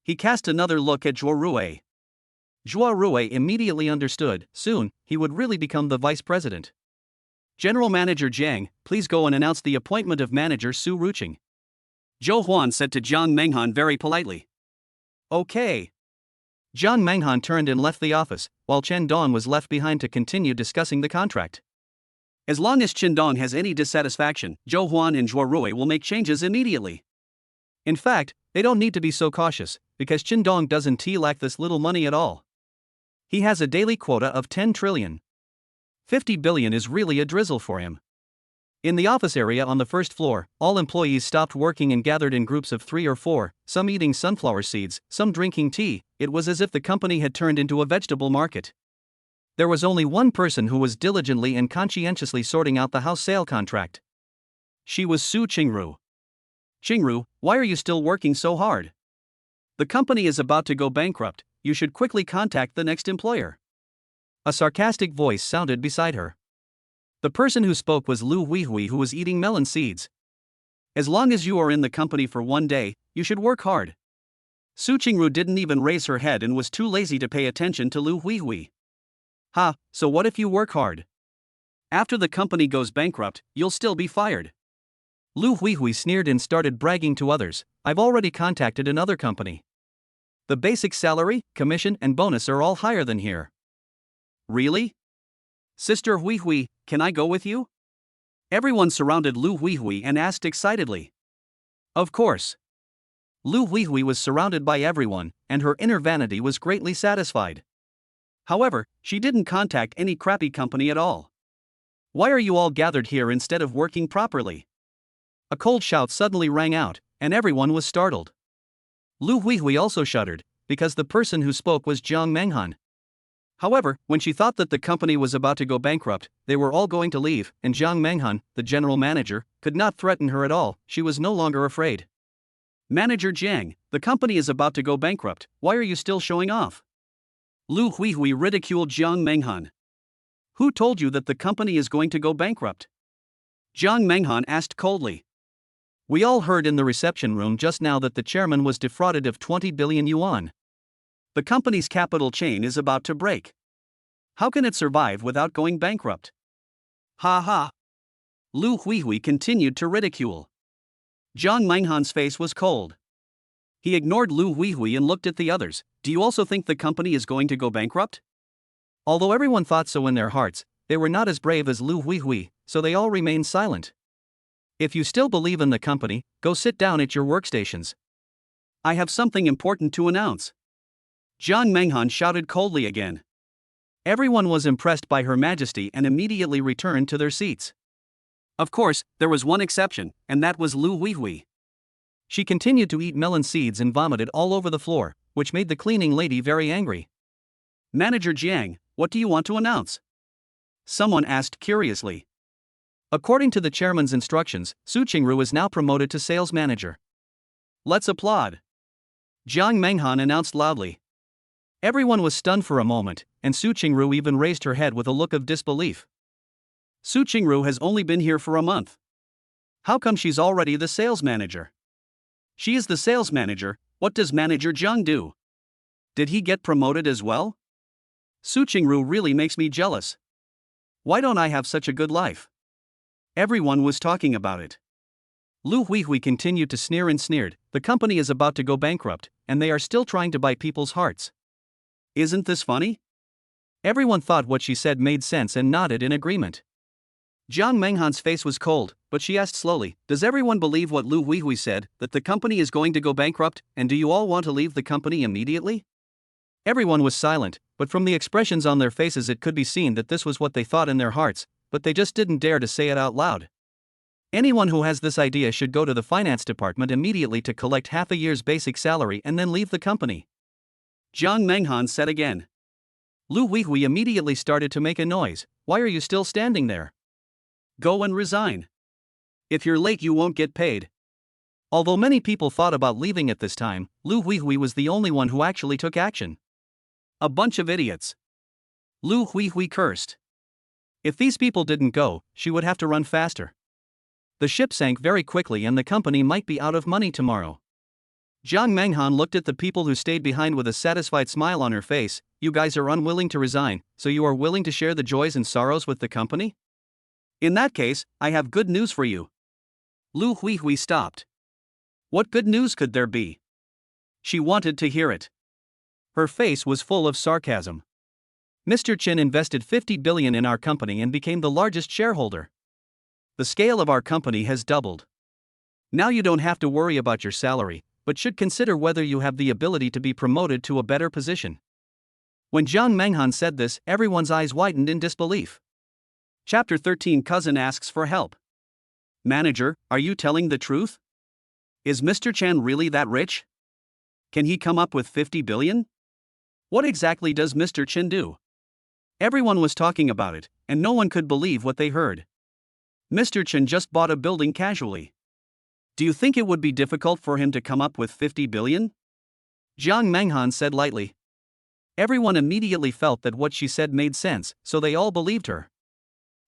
He cast another look at Zhuo Rui. Zhuo Rui immediately understood, soon, he would really become the vice president. General Manager Jiang, please go and announce the appointment of manager Su Ruqing. Zhou Huan said to Jiang Menghan very politely. Okay. Jiang Menghan turned and left the office, while Chendong was left behind to continue discussing the contract. As long as Chendong has any dissatisfaction, Zhou Huan and Zhuo Rui will make changes immediately. In fact, they don't need to be so cautious, because Chendong doesn't lack this little money at all. He has a daily quota of 10 trillion. 50 billion is really a drizzle for him. In the office area on the first floor, all employees stopped working and gathered in groups of 3 or 4, some eating sunflower seeds, some drinking tea. It was as if the company had turned into a vegetable market. There was only one person who was diligently and conscientiously sorting out the house sale contract. She was Su Qingru. Qingru, why are you still working so hard? The company is about to go bankrupt, you should quickly contact the next employer. A sarcastic voice sounded beside her. The person who spoke was Lu Huihui, who was eating melon seeds. As long as you are in the company for one day, you should work hard. Su Qingru didn't even raise her head and was too lazy to pay attention to Lu Huihui. Ha, so what if you work hard? After the company goes bankrupt, you'll still be fired. Lu Huihui sneered and started bragging to others, I've already contacted another company. The basic salary, commission and bonus are all higher than here. Really? Sister Huihui, can I go with you? Everyone surrounded Lu Huihui and asked excitedly. Of course. Lu Huihui was surrounded by everyone, and her inner vanity was greatly satisfied. However, she didn't contact any crappy company at all. Why are you all gathered here instead of working properly? A cold shout suddenly rang out, and everyone was startled. Lu Huihui also shuddered, because the person who spoke was Jiang Menghan. However, when she thought that the company was about to go bankrupt, they were all going to leave, and Jiang Menghan, the general manager, could not threaten her at all. She was no longer afraid. Manager Jiang, the company is about to go bankrupt, why are you still showing off? Lu Huihui ridiculed Jiang Menghan. Who told you that the company is going to go bankrupt? Jiang Menghan asked coldly. We all heard in the reception room just now that the chairman was defrauded of 20 billion yuan. The company's capital chain is about to break. How can it survive without going bankrupt? Ha ha. Lu Huihui continued to ridicule. Jiang Menghan's face was cold. He ignored Lu Huihui and looked at the others. Do you also think the company is going to go bankrupt? Although everyone thought so in their hearts, they were not as brave as Lu Huihui, so they all remained silent. If you still believe in the company, go sit down at your workstations. I have something important to announce. Jiang Menghan shouted coldly again. Everyone was impressed by Her Majesty and immediately returned to their seats. Of course, there was one exception, and that was Lu Huihui. She continued to eat melon seeds and vomited all over the floor, which made the cleaning lady very angry. Manager Jiang, what do you want to announce? Someone asked curiously. According to the chairman's instructions, Su Qingru is now promoted to sales manager. Let's applaud. Jiang Menghan announced loudly. Everyone was stunned for a moment, and Su Qingru even raised her head with a look of disbelief. Su Qingru has only been here for a month. How come she's already the sales manager? She is the sales manager, what does manager Jiang do? Did he get promoted as well? Su Qingru really makes me jealous. Why don't I have such a good life? Everyone was talking about it. Lu Huihui continued to sneer and sneered. The company is about to go bankrupt, and they are still trying to buy people's hearts. Isn't this funny? Everyone thought what she said made sense and nodded in agreement. Jiang Menghan's face was cold, but she asked slowly, does everyone believe what Lu Huihui said, that the company is going to go bankrupt, and do you all want to leave the company immediately? Everyone was silent, but from the expressions on their faces it could be seen that this was what they thought in their hearts, but they just didn't dare to say it out loud. Anyone who has this idea should go to the finance department immediately to collect half a year's basic salary and then leave the company. Jiang Menghan said again. Lu Huihui immediately started to make a noise. Why are you still standing there? Go and resign. If you're late you won't get paid. Although many people thought about leaving at this time, Lu Huihui was the only one who actually took action. A bunch of idiots. Lu Huihui cursed. If these people didn't go, she would have to run faster. The ship sank very quickly and the company might be out of money tomorrow. Jiang Menghan looked at the people who stayed behind with a satisfied smile on her face. You guys are unwilling to resign, so you are willing to share the joys and sorrows with the company? In that case, I have good news for you. Lu Huihui stopped. What good news could there be? She wanted to hear it. Her face was full of sarcasm. Mr. Qin invested 50 billion in our company and became the largest shareholder. The scale of our company has doubled. Now you don't have to worry about your salary, but should consider whether you have the ability to be promoted to a better position. When Jiang Menghan said this, everyone's eyes widened in disbelief. Chapter 13 Cousin asks for help. Manager, are you telling the truth? Is Mr. Chan really that rich? Can he come up with 50 billion? What exactly does Mr. Chin do? Everyone was talking about it, and no one could believe what they heard. Mr. Chen just bought a building casually. Do you think it would be difficult for him to come up with 50 billion? Jiang Menghan said lightly. Everyone immediately felt that what she said made sense, so they all believed her.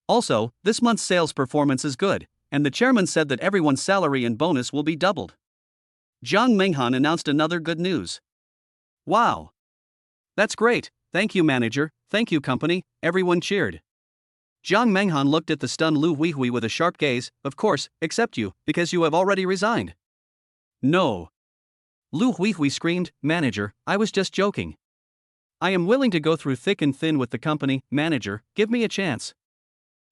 Also, this month's sales performance is good, and the chairman said that everyone's salary and bonus will be doubled. Jiang Menghan announced another good news. Wow! That's great, thank you manager, thank you company, everyone cheered. Jiang Menghan looked at the stunned Lu Huihui with a sharp gaze. Of course, except you, because you have already resigned. No. Lu Huihui screamed, manager, I was just joking. I am willing to go through thick and thin with the company, manager, give me a chance.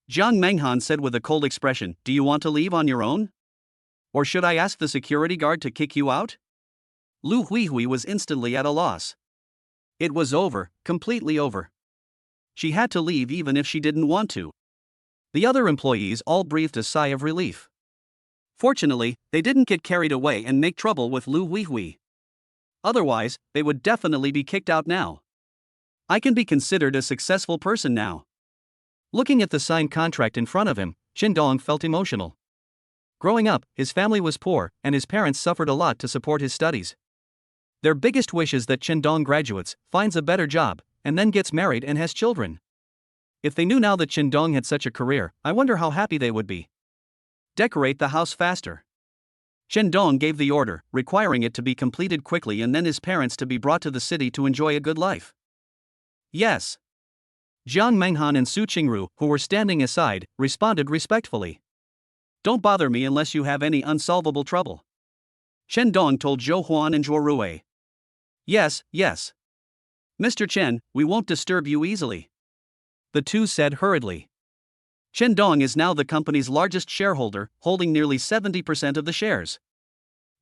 Jiang Menghan said with a cold expression, do you want to leave on your own? Or should I ask the security guard to kick you out? Lu Huihui was instantly at a loss. It was over, completely over. She had to leave even if she didn't want to. The other employees all breathed a sigh of relief. Fortunately, they didn't get carried away and make trouble with Lu Weihui. Otherwise, they would definitely be kicked out now. I can be considered a successful person now. Looking at the signed contract in front of him, Qin felt emotional. Growing up, his family was poor, and his parents suffered a lot to support his studies. Their biggest wish is that Qin graduates, finds a better job, and then gets married and has children. If they knew now that Qin had such a career, I wonder how happy they would be. Decorate the house faster. Qin gave the order, requiring it to be completed quickly and then his parents to be brought to the city to enjoy a good life. Yes. Jiang Menghan and Su Qingru, who were standing aside, responded respectfully. Don't bother me unless you have any unsolvable trouble. Qin told Zhou Huan and Zhuo Rui. Yes, yes. Mr. Chen, we won't disturb you easily. The two said hurriedly. Qin is now the company's largest shareholder, holding nearly 70% of the shares.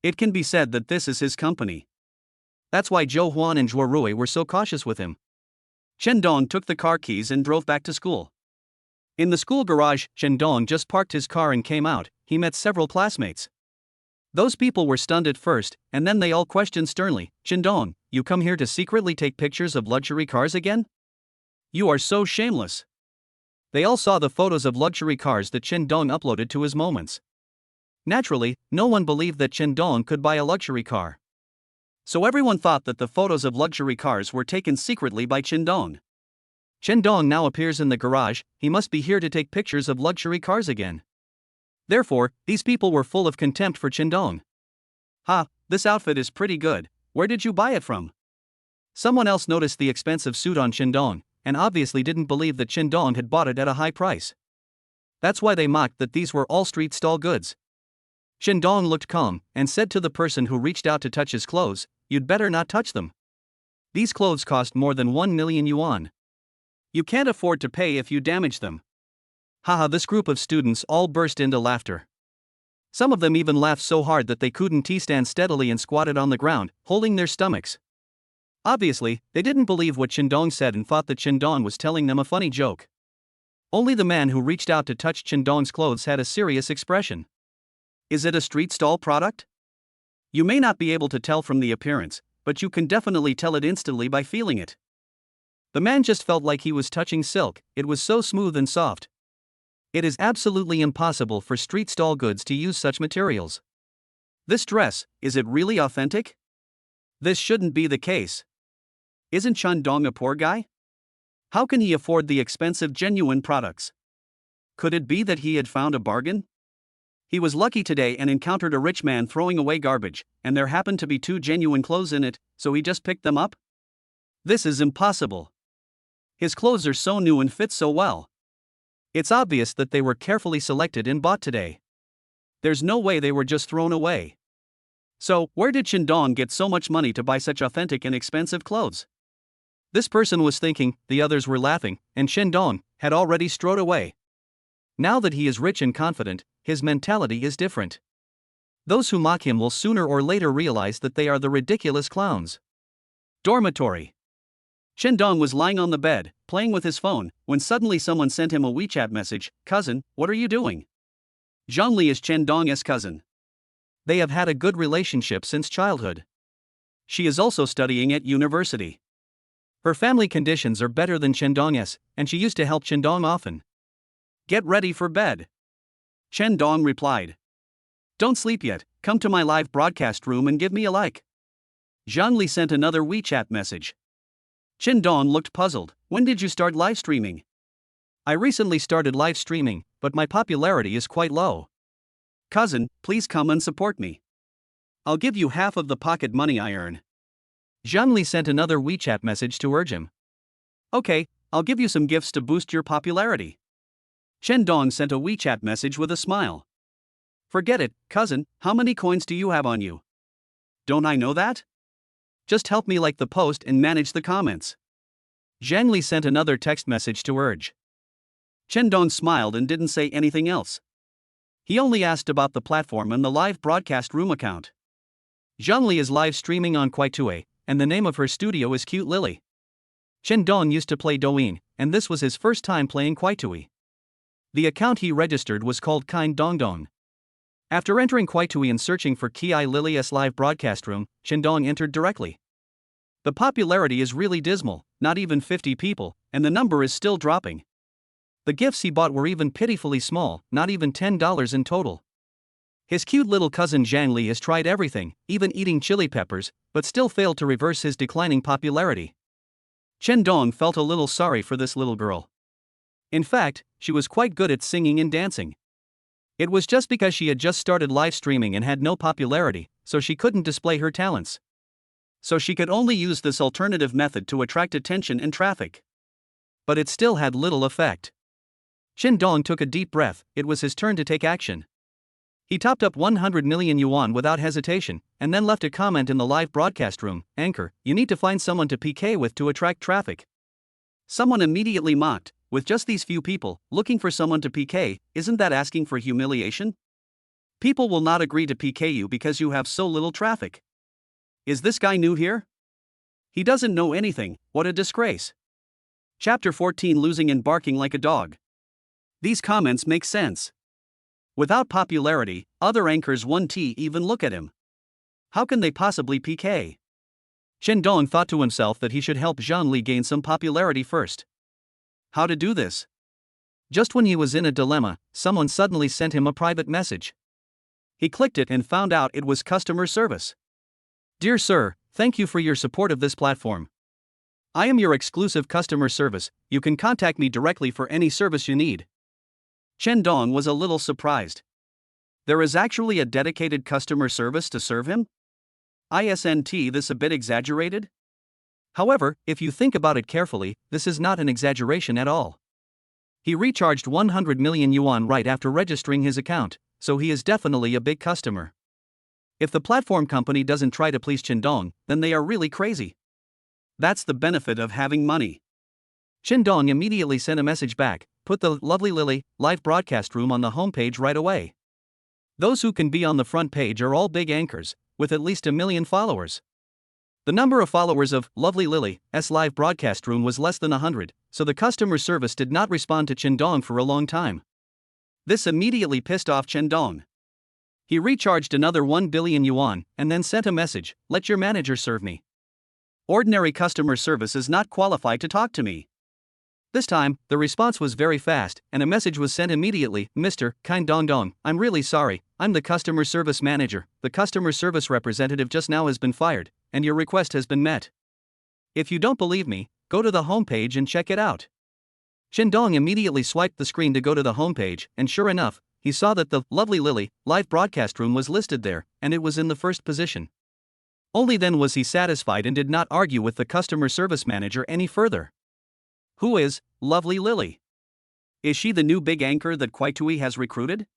It can be said that this is his company. That's why Zhou Huan and Zhuo Rui were so cautious with him. Qin took the car keys and drove back to school. In the school garage, Qin just parked his car and came out. He met several classmates. Those people were stunned at first, and then they all questioned sternly, Qin, you come here to secretly take pictures of luxury cars again? You are so shameless. They all saw the photos of luxury cars that Qin uploaded to his Moments. Naturally, no one believed that Qin could buy a luxury car. So everyone thought that the photos of luxury cars were taken secretly by Qin. Qin now appears in the garage. He must be here to take pictures of luxury cars again. Therefore, these people were full of contempt for Qin. Ha, this outfit is pretty good. Where did you buy it from? Someone else noticed the expensive suit on Qin, and obviously didn't believe that Qin had bought it at a high price. That's why they mocked that these were all street stall goods. Qin looked calm, and said to the person who reached out to touch his clothes, you'd better not touch them. These clothes cost more than 1 million yuan. You can't afford to pay if you damage them. Haha, this group of students all burst into laughter. Some of them even laughed so hard that they couldn't stand steadily and squatted on the ground, holding their stomachs. Obviously, they didn't believe what Qin said and thought that Qin was telling them a funny joke. Only the man who reached out to touch Qin's clothes had a serious expression. Is it a street stall product? You may not be able to tell from the appearance, but you can definitely tell it instantly by feeling it. The man just felt like he was touching silk, it was so smooth and soft. It is absolutely impossible for street stall goods to use such materials. This dress, is it really authentic? This shouldn't be the case. Isn't Qin a poor guy? How can he afford the expensive genuine products? Could it be that he had found a bargain? He was lucky today and encountered a rich man throwing away garbage, and there happened to be 2 genuine clothes in it, so he just picked them up? This is impossible. His clothes are so new and fit so well. It's obvious that they were carefully selected and bought today. There's no way they were just thrown away. So, where did Qin get so much money to buy such authentic and expensive clothes? This person was thinking, the others were laughing, and Qin had already strode away. Now that he is rich and confident, his mentality is different. Those who mock him will sooner or later realize that they are the ridiculous clowns. Dormitory. Qin was lying on the bed, playing with his phone, when suddenly someone sent him a WeChat message, cousin, what are you doing? Zhangli is Qin cousin. They have had a good relationship since childhood. She is also studying at university. Her family conditions are better than Qin's, and she used to help Qin often. Get ready for bed. Qin replied. Don't sleep yet, come to my live broadcast room and give me a like. Zhangli sent another WeChat message. Qin looked puzzled. When did you start live streaming? I recently started live streaming, but my popularity is quite low. Cousin, please come and support me. I'll give you half of the pocket money I earn. Zhangli sent another WeChat message to urge him. Okay, I'll give you some gifts to boost your popularity. Qin sent a WeChat message with a smile. Forget it, cousin, how many coins do you have on you? Don't I know that? Just help me like the post and manage the comments. Zhangli sent another text message to urge. Qin smiled and didn't say anything else. He only asked about the platform and the live broadcast room account. Zhangli is live streaming on Kuaitue, and the name of her studio is Cute Lily. Chen Dong used to play Douyin, and this was his first time playing Kuaitui. The account he registered was called Kind Dong Dong. After entering Kuaitui and searching for Ki Lily's live broadcast room, Chen Dong entered directly. The popularity is really dismal, not even 50 people, and the number is still dropping. The gifts he bought were even pitifully small, not even $10 in total. His cute little cousin Zhang Li has tried everything, even eating chili peppers, but still failed to reverse his declining popularity. Chen Dong felt a little sorry for this little girl. In fact, she was quite good at singing and dancing. It was just because she had just started live streaming and had no popularity, so she couldn't display her talents. So she could only use this alternative method to attract attention and traffic. But it still had little effect. Chen Dong took a deep breath. It was his turn to take action. He topped up 100 million yuan without hesitation, and then left a comment in the live broadcast room. Anchor, you need to find someone to PK with to attract traffic. Someone immediately mocked, with just these few people, looking for someone to PK, isn't that asking for humiliation? People will not agree to PK you because you have so little traffic. Is this guy new here? He doesn't know anything, what a disgrace. Chapter 14, Losing and Barking Like a Dog. These comments make sense. Without popularity, other anchors won't even look at him. How can they possibly PK? Chen Dong thought to himself that he should help Zhang Li gain some popularity first. How to do this? Just when he was in a dilemma, someone suddenly sent him a private message. He clicked it and found out it was customer service. Dear sir, thank you for your support of this platform. I am your exclusive customer service. You can contact me directly for any service you need. Chen Dong was a little surprised. There is actually a dedicated customer service to serve him? Isn't this a bit exaggerated? However, if you think about it carefully, this is not an exaggeration at all. He recharged 100 million yuan right after registering his account, so he is definitely a big customer. If the platform company doesn't try to please Chen Dong, then they are really crazy. That's the benefit of having money. Chen Dong immediately sent a message back, put the Lovely Lily live broadcast room on the homepage right away. Those who can be on the front page are all big anchors, with at least 1 million followers. The number of followers of Lovely Lily's live broadcast room was less than 100, so the customer service did not respond to Chen Dong for a long time. This immediately pissed off Chen Dong. He recharged another 1 billion yuan and then sent a message, let your manager serve me. Ordinary customer service is not qualified to talk to me. This time, the response was very fast, and a message was sent immediately, Mr. Kind Dong Dong, I'm really sorry, I'm the customer service manager, the customer service representative just now has been fired, and your request has been met. If you don't believe me, go to the homepage and check it out. Chen Dong immediately swiped the screen to go to the homepage, and sure enough, he saw that the Lovely Lily live broadcast room was listed there, and it was in the first position. Only then was he satisfied and did not argue with the customer service manager any further. Who is Lovely Lily? Is she the new big anchor that Kuaitui has recruited?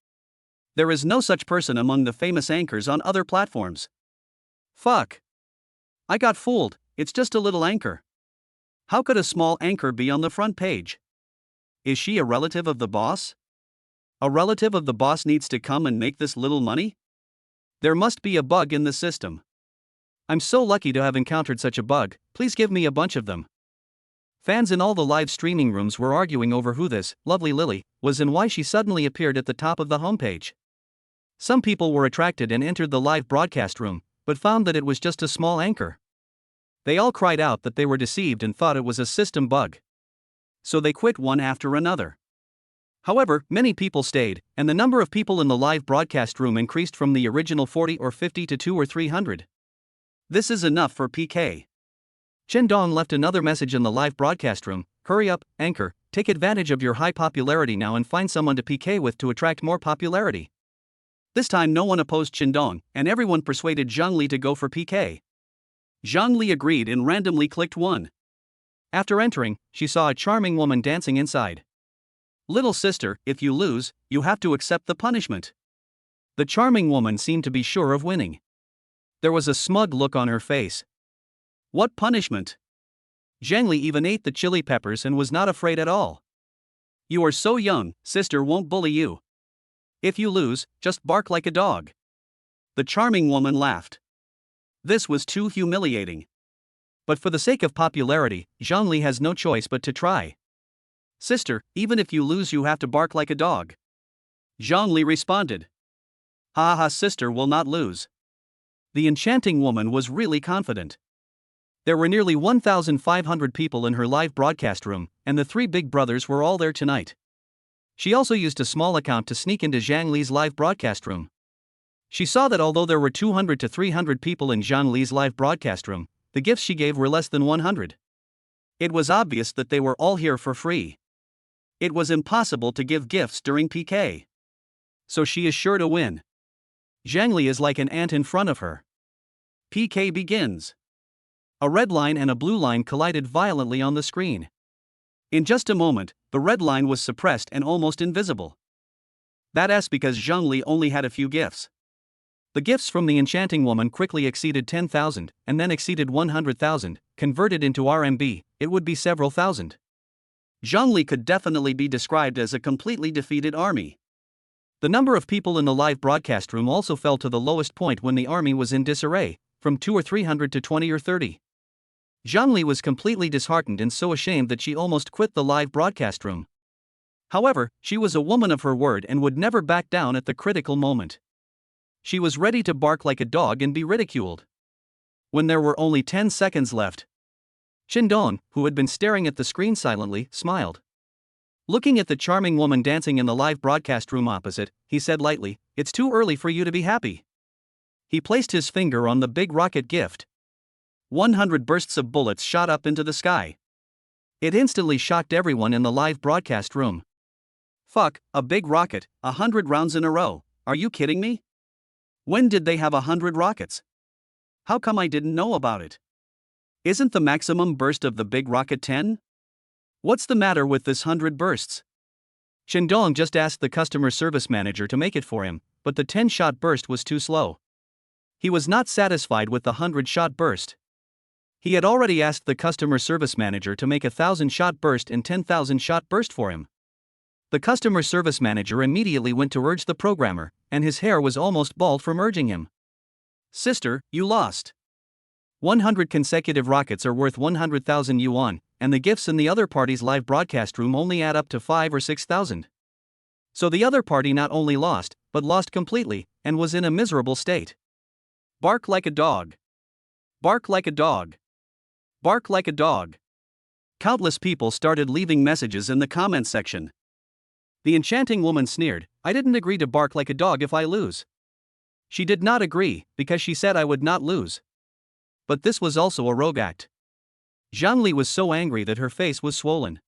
There is no such person among the famous anchors on other platforms. Fuck. I got fooled, it's just a little anchor. How could a small anchor be on the front page? Is she a relative of the boss? A relative of the boss needs to come and make this little money? There must be a bug in the system. I'm so lucky to have encountered such a bug, please give me a bunch of them. Fans in all the live streaming rooms were arguing over who this Lovely Lily was and why she suddenly appeared at the top of the homepage. Some people were attracted and entered the live broadcast room, but found that it was just a small anchor. They all cried out that they were deceived and thought it was a system bug. So they quit one after another. However, many people stayed, and the number of people in the live broadcast room increased from the original 40 or 50 to 200 or 300. This is enough for PK. Chen Dong left another message in the live broadcast room, hurry up, anchor, take advantage of your high popularity now and find someone to PK with to attract more popularity. This time no one opposed Chen Dong, and everyone persuaded Zhang Li to go for PK. Zhang Li agreed and randomly clicked 1. After entering, she saw a charming woman dancing inside. Little sister, if you lose, you have to accept the punishment. The charming woman seemed to be sure of winning. There was a smug look on her face. What punishment? Zhang Li even ate the chili peppers and was not afraid at all. You are so young, sister won't bully you. If you lose, just bark like a dog. The charming woman laughed. This was too humiliating. But for the sake of popularity, Zhongli has no choice but to try. Sister, even if you lose, you have to bark like a dog. Zhongli responded. Ha ha, sister will not lose. The enchanting woman was really confident. There were nearly 1,500 people in her live broadcast room, and the three big brothers were all there tonight. She also used a small account to sneak into Zhang Li's live broadcast room. She saw that although there were 200 to 300 people in Zhang Li's live broadcast room, the gifts she gave were less than 100. It was obvious that they were all here for free. It was impossible to give gifts during PK. So she is sure to win. Zhang Li is like an ant in front of her. PK begins. A red line and a blue line collided violently on the screen. In just a moment, the red line was suppressed and almost invisible. That's because Zhang Li only had a few gifts. The gifts from the enchanting woman quickly exceeded 10,000, and then exceeded 100,000, converted into RMB, it would be several thousand. Zhang Li could definitely be described as a completely defeated army. The number of people in the live broadcast room also fell to the lowest point when the army was in disarray, from 200 or 300 to 20 or 30. Zhang Li was completely disheartened and so ashamed that she almost quit the live broadcast room. However, she was a woman of her word and would never back down at the critical moment. She was ready to bark like a dog and be ridiculed. When there were only 10 seconds left, Qindong, who had been staring at the screen silently, smiled. Looking at the charming woman dancing in the live broadcast room opposite, he said lightly, "It's too early for you to be happy." He placed his finger on the big rocket gift. 100 bursts of bullets shot up into the sky. It instantly shocked everyone in the live broadcast room. Fuck, a big rocket, 100 rounds in a row, are you kidding me? When did they have 100 rockets? How come I didn't know about it? Isn't the maximum burst of the big rocket 10? What's the matter with this 100 bursts? Qindong just asked the customer service manager to make it for him, but the 10-shot burst was too slow. He was not satisfied with the 100-shot burst. He had already asked the customer service manager to make a 1,000-shot burst and 10,000-shot burst for him. The customer service manager immediately went to urge the programmer, and his hair was almost bald from urging him. Sister, you lost. 100 consecutive rockets are worth 100,000 yuan, and the gifts in the other party's live broadcast room only add up to 5 or 6,000. So the other party not only lost, but lost completely, and was in a miserable state. Bark like a dog. Bark like a dog. Bark like a dog. Countless people started leaving messages in the comment section. The enchanting woman sneered, "I didn't agree to bark like a dog if I lose." She did not agree, because she said I would not lose. But this was also a rogue act. Zhang Li was so angry that her face was swollen.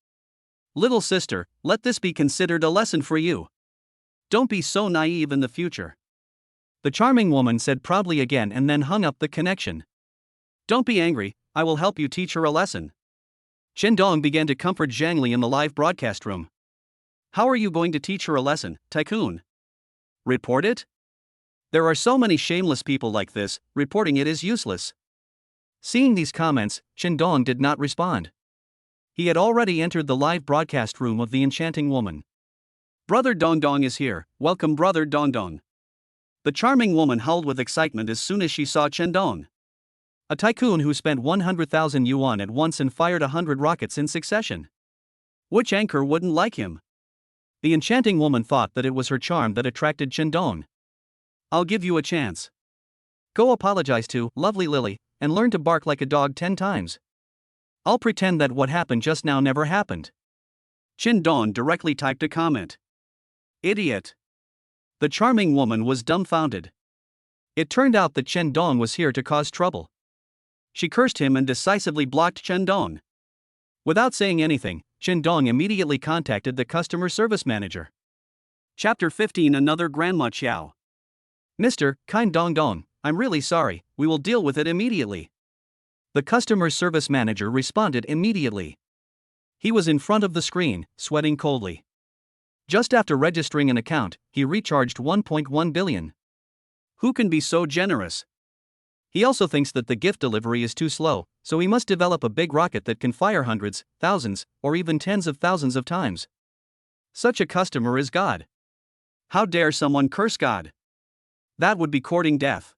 Little sister, let this be considered a lesson for you. Don't be so naive in the future. The charming woman said proudly again and then hung up the connection. Don't be angry, I will help you teach her a lesson. Qindong began to comfort Zhang Li in the live broadcast room. How are you going to teach her a lesson, tycoon? Report it? There are so many shameless people like this, reporting it is useless. Seeing these comments, Qindong did not respond. He had already entered the live broadcast room of the enchanting woman. Brother Dongdong is here, welcome Brother Dongdong. The charming woman howled with excitement as soon as she saw Qindong. A tycoon who spent 100,000 yuan at once and fired 100 rockets in succession. Which anchor wouldn't like him? The enchanting woman thought that it was her charm that attracted Qindong. I'll give you a chance. Go apologize to lovely Lily, and learn to bark like a dog 10 times. I'll pretend that what happened just now never happened. Qindong directly typed a comment. Idiot. The charming woman was dumbfounded. It turned out that Qindong was here to cause trouble. She cursed him and decisively blocked Qindong. Without saying anything, Qindong immediately contacted the customer service manager. Chapter 15 Another Grandma Qiao. Mr. Kind Dongdong, I'm really sorry, we will deal with it immediately. The customer service manager responded immediately. He was in front of the screen, sweating coldly. Just after registering an account, he recharged 1.1 billion. Who can be so generous? He also thinks that the gift delivery is too slow, so he must develop a big rocket that can fire hundreds, thousands, or even tens of thousands of times. Such a customer is God. How dare someone curse God? That would be courting death.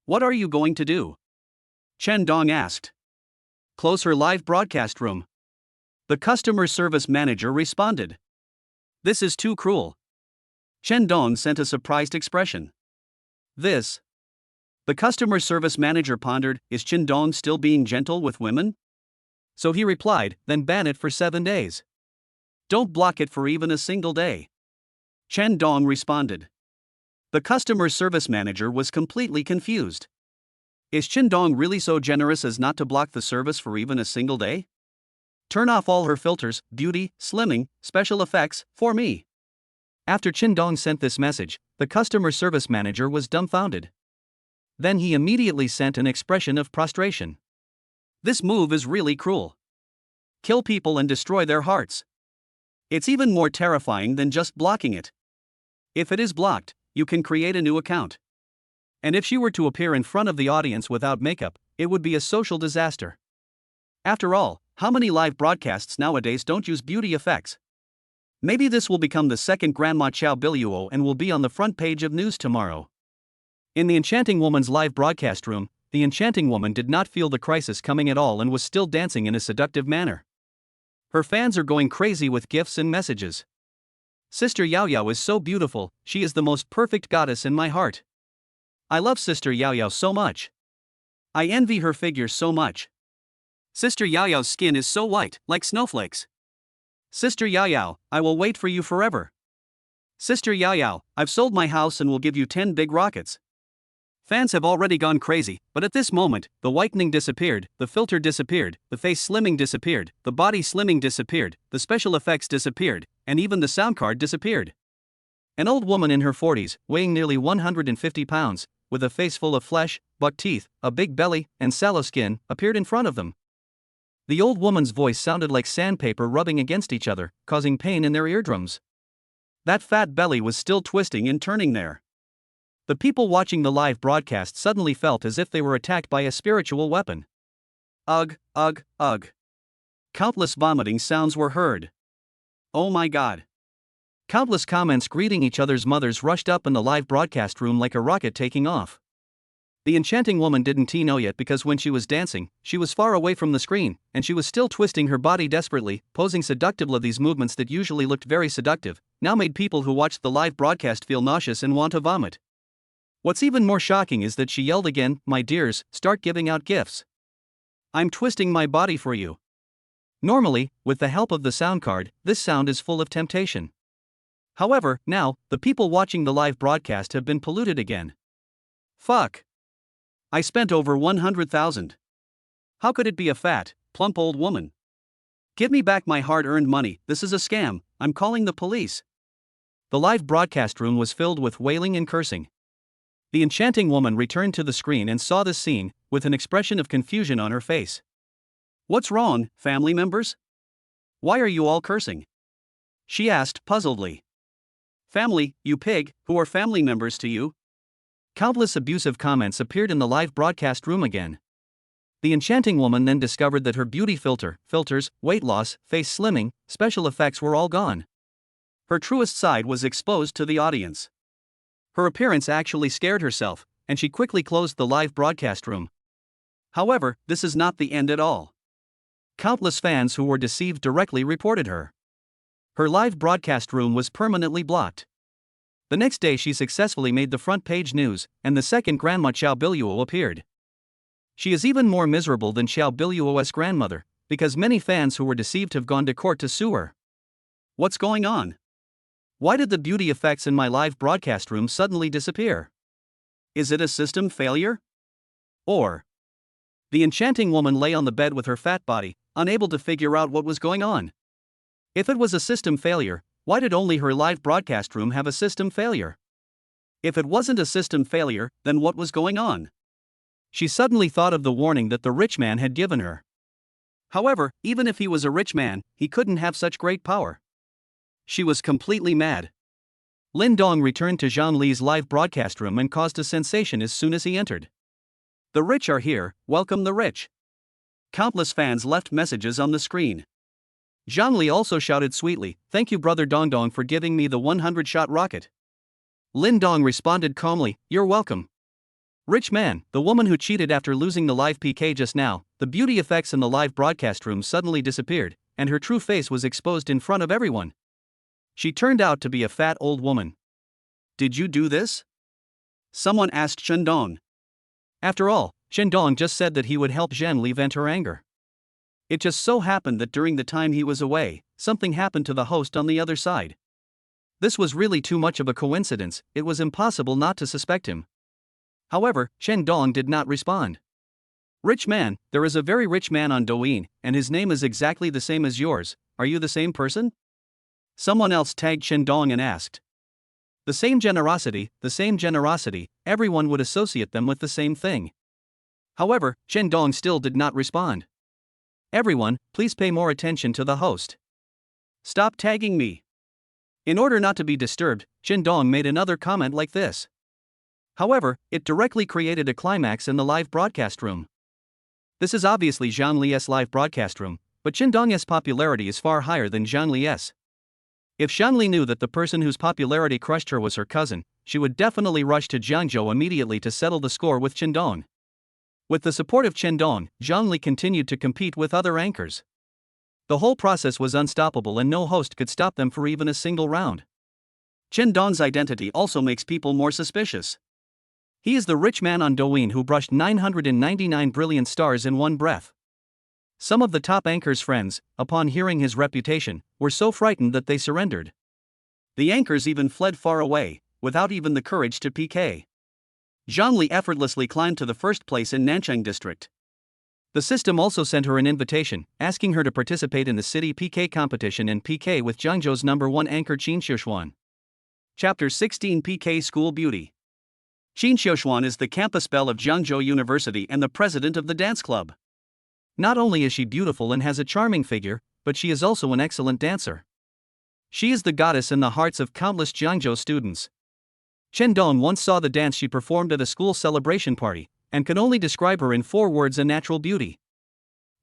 What are you going to do? Qindong asked. Close her live broadcast room. The customer service manager responded. This is too cruel. Chen Dong sent a surprised expression. This. The customer service manager pondered, is Chen Dong still being gentle with women? So he replied, then ban it for 7 days. Don't block it for even a single day. Chen Dong responded. The customer service manager was completely confused. Is Chen Dong really so generous as not to block the service for even a single day? Turn off all her filters, beauty, slimming, special effects, for me. After Chen Dong sent this message, the customer service manager was dumbfounded. Then he immediately sent an expression of prostration. This move is really cruel. Kill people and destroy their hearts. It's even more terrifying than just blocking it. If it is blocked, you can create a new account. And if she were to appear in front of the audience without makeup, it would be a social disaster. After all, how many live broadcasts nowadays don't use beauty effects? Maybe this will become the second Grandma Chow Biluo and will be on the front page of news tomorrow. In the Enchanting Woman's live broadcast room, the Enchanting Woman did not feel the crisis coming at all and was still dancing in a seductive manner. Her fans are going crazy with gifts and messages. Sister Yao Yao is so beautiful, she is the most perfect goddess in my heart. I love Sister Yao Yao so much. I envy her figure so much. Sister Yao Yao's skin is so white, like snowflakes. Sister Yao Yao, I will wait for you forever. Sister Yao Yao, I've sold my house and will give you 10 big rockets. Fans have already gone crazy, but at this moment, the whitening disappeared, the filter disappeared, the face slimming disappeared, the body slimming disappeared, the special effects disappeared, and even the sound card disappeared. An old woman in her 40s, weighing nearly 150 pounds, with a face full of flesh, buck teeth, a big belly, and sallow skin, appeared in front of them. The old woman's voice sounded like sandpaper rubbing against each other, causing pain in their eardrums. That fat belly was still twisting and turning there. The people watching the live broadcast suddenly felt as if they were attacked by a spiritual weapon. Ugh, ugh, ugh. Countless vomiting sounds were heard. Oh my god. Countless comments greeting each other's mothers rushed up in the live broadcast room like a rocket taking off. The Enchanting Woman didn't know yet because when she was dancing, she was far away from the screen, and she was still twisting her body desperately, posing seductively. These movements that usually looked very seductive, now made people who watched the live broadcast feel nauseous and want to vomit. What's even more shocking is that she yelled again, "My dears, start giving out gifts. I'm twisting my body for you." Normally, with the help of the sound card, this sound is full of temptation. However, now, the people watching the live broadcast have been polluted again. Fuck. I spent over 100,000. How could it be a fat, plump old woman? Give me back my hard-earned money, this is a scam, I'm calling the police. The live broadcast room was filled with wailing and cursing. The Enchanting Woman returned to the screen and saw this scene, with an expression of confusion on her face. What's wrong, family members? Why are you all cursing? She asked puzzledly. Family, you pig, who are family members to you? Countless abusive comments appeared in the live broadcast room again. The Enchanting Woman then discovered that her beauty filters, weight loss, face slimming, special effects were all gone. Her truest side was exposed to the audience. Her appearance actually scared herself, and she quickly closed the live broadcast room. However, this is not the end at all. Countless fans who were deceived directly reported her. Her live broadcast room was permanently blocked. The next day she successfully made the front page news, and the second Grandma Chow Biluo appeared. She is even more miserable than Chow Biluo's grandmother, because many fans who were deceived have gone to court to sue her. What's going on? Why did the beauty effects in my live broadcast room suddenly disappear? Is it a system failure? Or the Enchanting Woman lay on the bed with her fat body, unable to figure out what was going on. If it was a system failure, why did only her live broadcast room have a system failure? If it wasn't a system failure, then what was going on? She suddenly thought of the warning that the rich man had given her. However, even if he was a rich man, he couldn't have such great power. She was completely mad. Lin Dong returned to Zhang Li's live broadcast room and caused a sensation as soon as he entered. The rich are here, welcome the rich. Countless fans left messages on the screen. Zhang Li also shouted sweetly, "Thank you brother Dong for giving me the 100-shot rocket." Lin Dong responded calmly, "You're welcome." Rich man, the woman who cheated after losing the live PK just now. The beauty effects in the live broadcast room suddenly disappeared, and her true face was exposed in front of everyone. She turned out to be a fat old woman. Did you do this? Someone asked Shandong. After all, Shandong just said that he would help Zhang vent her anger. It just so happened that during the time he was away, something happened to the host on the other side. This was really too much of a coincidence, it was impossible not to suspect him. However, Shandong did not respond. Rich man, there is a very rich man on Douyin, and his name is exactly the same as yours. Are you the same person? Someone else tagged Shandong and asked. The same generosity, everyone would associate them with the same thing. However, Shandong still did not respond. Everyone, please pay more attention to the host. Stop tagging me. In order not to be disturbed, Shandong made another comment like this. However, it directly created a climax in the live broadcast room. This is obviously Zhang Li's live broadcast room, but Shandong's popularity is far higher than Zhang Li's. If Zhang Li knew that the person whose popularity crushed her was her cousin, she would definitely rush to Jiangzhou immediately to settle the score with Shandong. With the support of Shandong, Zhang Li continued to compete with other anchors. The whole process was unstoppable and no host could stop them for even a single round. Shandong's identity also makes people more suspicious. He is the rich man on Douyin who brushed 999 brilliant stars in one breath. Some of the top anchors' friends, upon hearing his reputation, were so frightened that they surrendered. The anchors even fled far away, without even the courage to PK. Zhang Li effortlessly climbed to the first place in Nanchang district. The system also sent her an invitation, asking her to participate in the city PK competition and PK with Jiangzhou's #1 anchor Qin Xiuxuan. Chapter 16 PK School Beauty. Qin Xiuxuan is the campus belle of Jiangzhou University and the president of the dance club. Not only is she beautiful and has a charming figure, but she is also an excellent dancer. She is the goddess in the hearts of countless Jiangzhou students. Shandong once saw the dance she performed at a school celebration party, and could only describe her in 4 words: a natural beauty.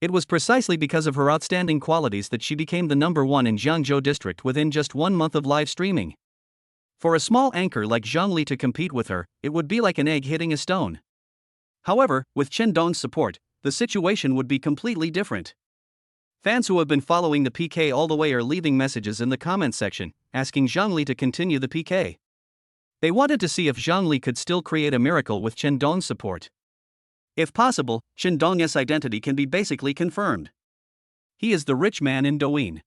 It was precisely because of her outstanding qualities that she became the #1 in Jiangzhou district within just 1 month of live streaming. For a small anchor like Zhang Li to compete with her, it would be like an egg hitting a stone. However, with Shandong's support, the situation would be completely different. Fans who have been following the PK all the way are leaving messages in the comment section, asking Zhang Li to continue the PK. They wanted to see if Zhang Li could still create a miracle with Shandong's support. If possible, Shandong's identity can be basically confirmed. He is the rich man in Douyin.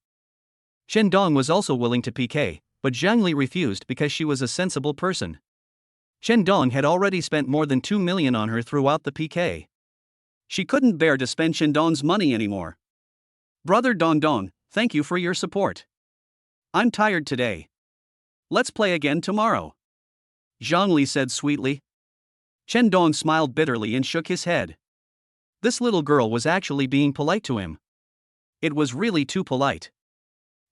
Shandong was also willing to PK, but Zhang Li refused because she was a sensible person. Shandong had already spent more than 2 million on her throughout the PK. She couldn't bear to spend Shandong's money anymore. Brother Dong, thank you for your support. I'm tired today. Let's play again tomorrow. Zhang Li said sweetly. Shandong smiled bitterly and shook his head. This little girl was actually being polite to him. It was really too polite.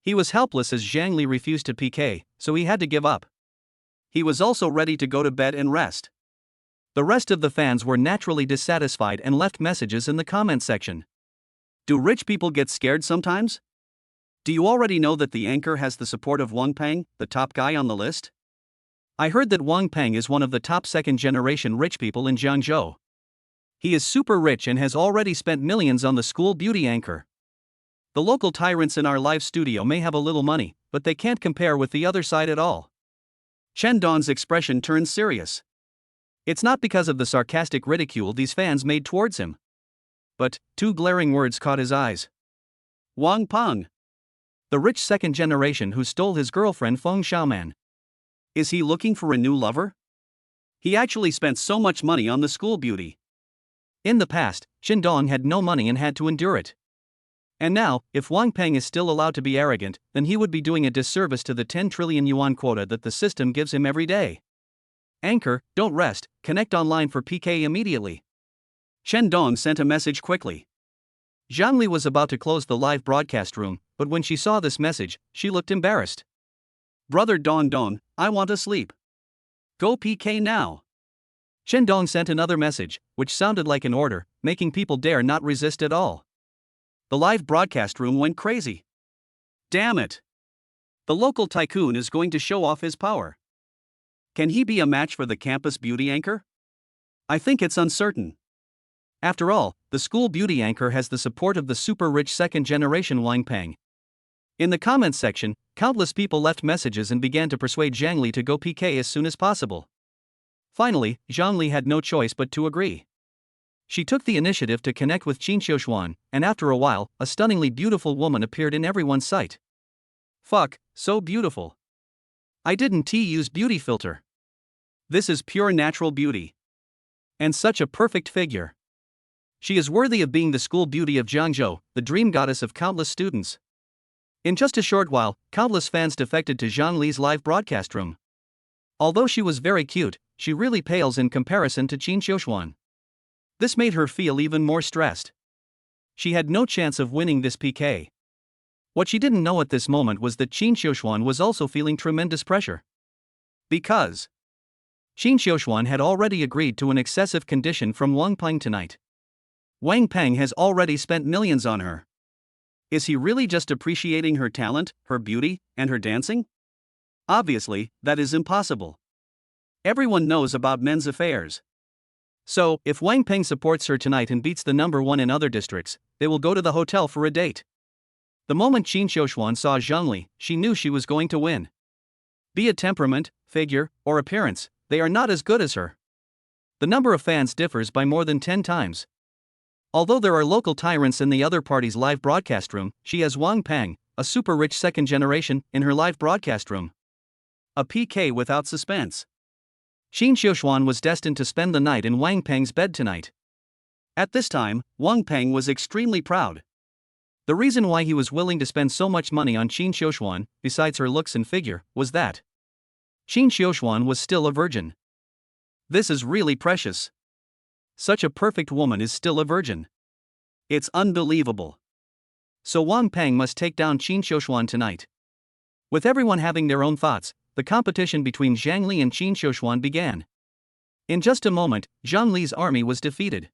He was helpless as Zhang Li refused to PK, so he had to give up. He was also ready to go to bed and rest. The rest of the fans were naturally dissatisfied and left messages in the comment section. Do rich people get scared sometimes? Do you already know that the anchor has the support of Wang Peng, the top guy on the list? I heard that Wang Peng is one of the top second-generation rich people in Jiangzhou. He is super rich and has already spent millions on the school beauty anchor. The local tyrants in our live studio may have a little money, but they can't compare with the other side at all. Shandong's expression turned serious. It's not because of the sarcastic ridicule these fans made towards him. But 2 glaring words caught his eyes. Wang Peng. The rich second generation who stole his girlfriend Feng Xiaoman. Is he looking for a new lover? He actually spent so much money on the school beauty. In the past, Shandong had no money and had to endure it. And now, if Wang Peng is still allowed to be arrogant, then he would be doing a disservice to the 10 trillion yuan quota that the system gives him every day. Anchor, don't rest, connect online for PK immediately. Shandong sent a message quickly. Zhang Li was about to close the live broadcast room, but when she saw this message, she looked embarrassed. Brother Dong, I want to sleep. Go PK now. Shandong sent another message, which sounded like an order, making people dare not resist at all. The live broadcast room went crazy. Damn it. The local tycoon is going to show off his power. Can he be a match for the campus beauty anchor? I think it's uncertain. After all, the school beauty anchor has the support of the super rich second generation Wang Peng. In the comments section, countless people left messages and began to persuade Zhang Li to go PK as soon as possible. Finally, Zhang Li had no choice but to agree. She took the initiative to connect with Qin Xiuxuan, and after a while, a stunningly beautiful woman appeared in everyone's sight. Fuck, so beautiful. I didn't use beauty filter. This is pure natural beauty. And such a perfect figure. She is worthy of being the school beauty of Jiangzhou, the dream goddess of countless students. In just a short while, countless fans defected to Zhang Li's live broadcast room. Although she was very cute, she really pales in comparison to Qin Xiuxuan. This made her feel even more stressed. She had no chance of winning this PK. What she didn't know at this moment was that Qin Xiuxuan was also feeling tremendous pressure. Because Qin Xiuxuan had already agreed to an excessive condition from Wang Peng tonight. Wang Peng has already spent millions on her. Is he really just appreciating her talent, her beauty, and her dancing? Obviously, that is impossible. Everyone knows about men's affairs. So, if Wang Peng supports her tonight and beats the number one in other districts, they will go to the hotel for a date. The moment Qin Xiuxuan saw Zhang Li, she knew she was going to win. Be it temperament, figure, or appearance, they are not as good as her. The number of fans differs by more than 10 times. Although there are local tyrants in the other party's live broadcast room, she has Wang Peng, a super rich second generation, in her live broadcast room. A PK without suspense. Qin Xiuxuan was destined to spend the night in Wang Peng's bed tonight. At this time, Wang Peng was extremely proud. The reason why he was willing to spend so much money on Qin Xiuxuan, besides her looks and figure, was that Qin Xiuxuan was still a virgin. This is really precious. Such a perfect woman is still a virgin. It's unbelievable. So Wang Peng must take down Qin Xiuxuan tonight. With everyone having their own thoughts, the competition between Zhang Li and Qin Xiuxuan began. In just a moment, Zhang Li's army was defeated.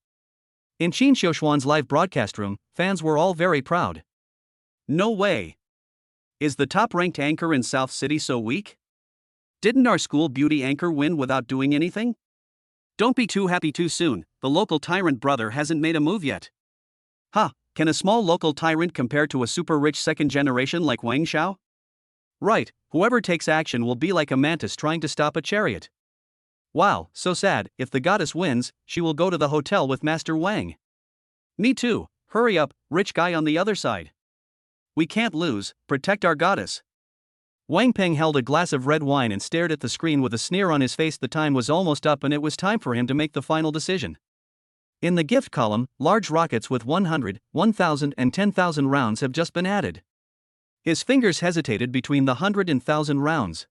In Qin Xiuxuan's live broadcast room, fans were all very proud. No way. Is the top-ranked anchor in South City so weak? Didn't our school beauty anchor win without doing anything? Don't be too happy too soon, the local tyrant brother hasn't made a move yet. Ha, can a small local tyrant compare to a super-rich second generation like Wang Xiao? Right, whoever takes action will be like a mantis trying to stop a chariot. Wow, so sad, if the goddess wins, she will go to the hotel with Master Wang. Me too, hurry up, rich guy on the other side. We can't lose, protect our goddess. Wang Peng held a glass of red wine and stared at the screen with a sneer on his face. The time was almost up and it was time for him to make the final decision. In the gift column, large rockets with 100, 1,000 and 10,000 rounds have just been added. His fingers hesitated between the 100 and 1,000 rounds.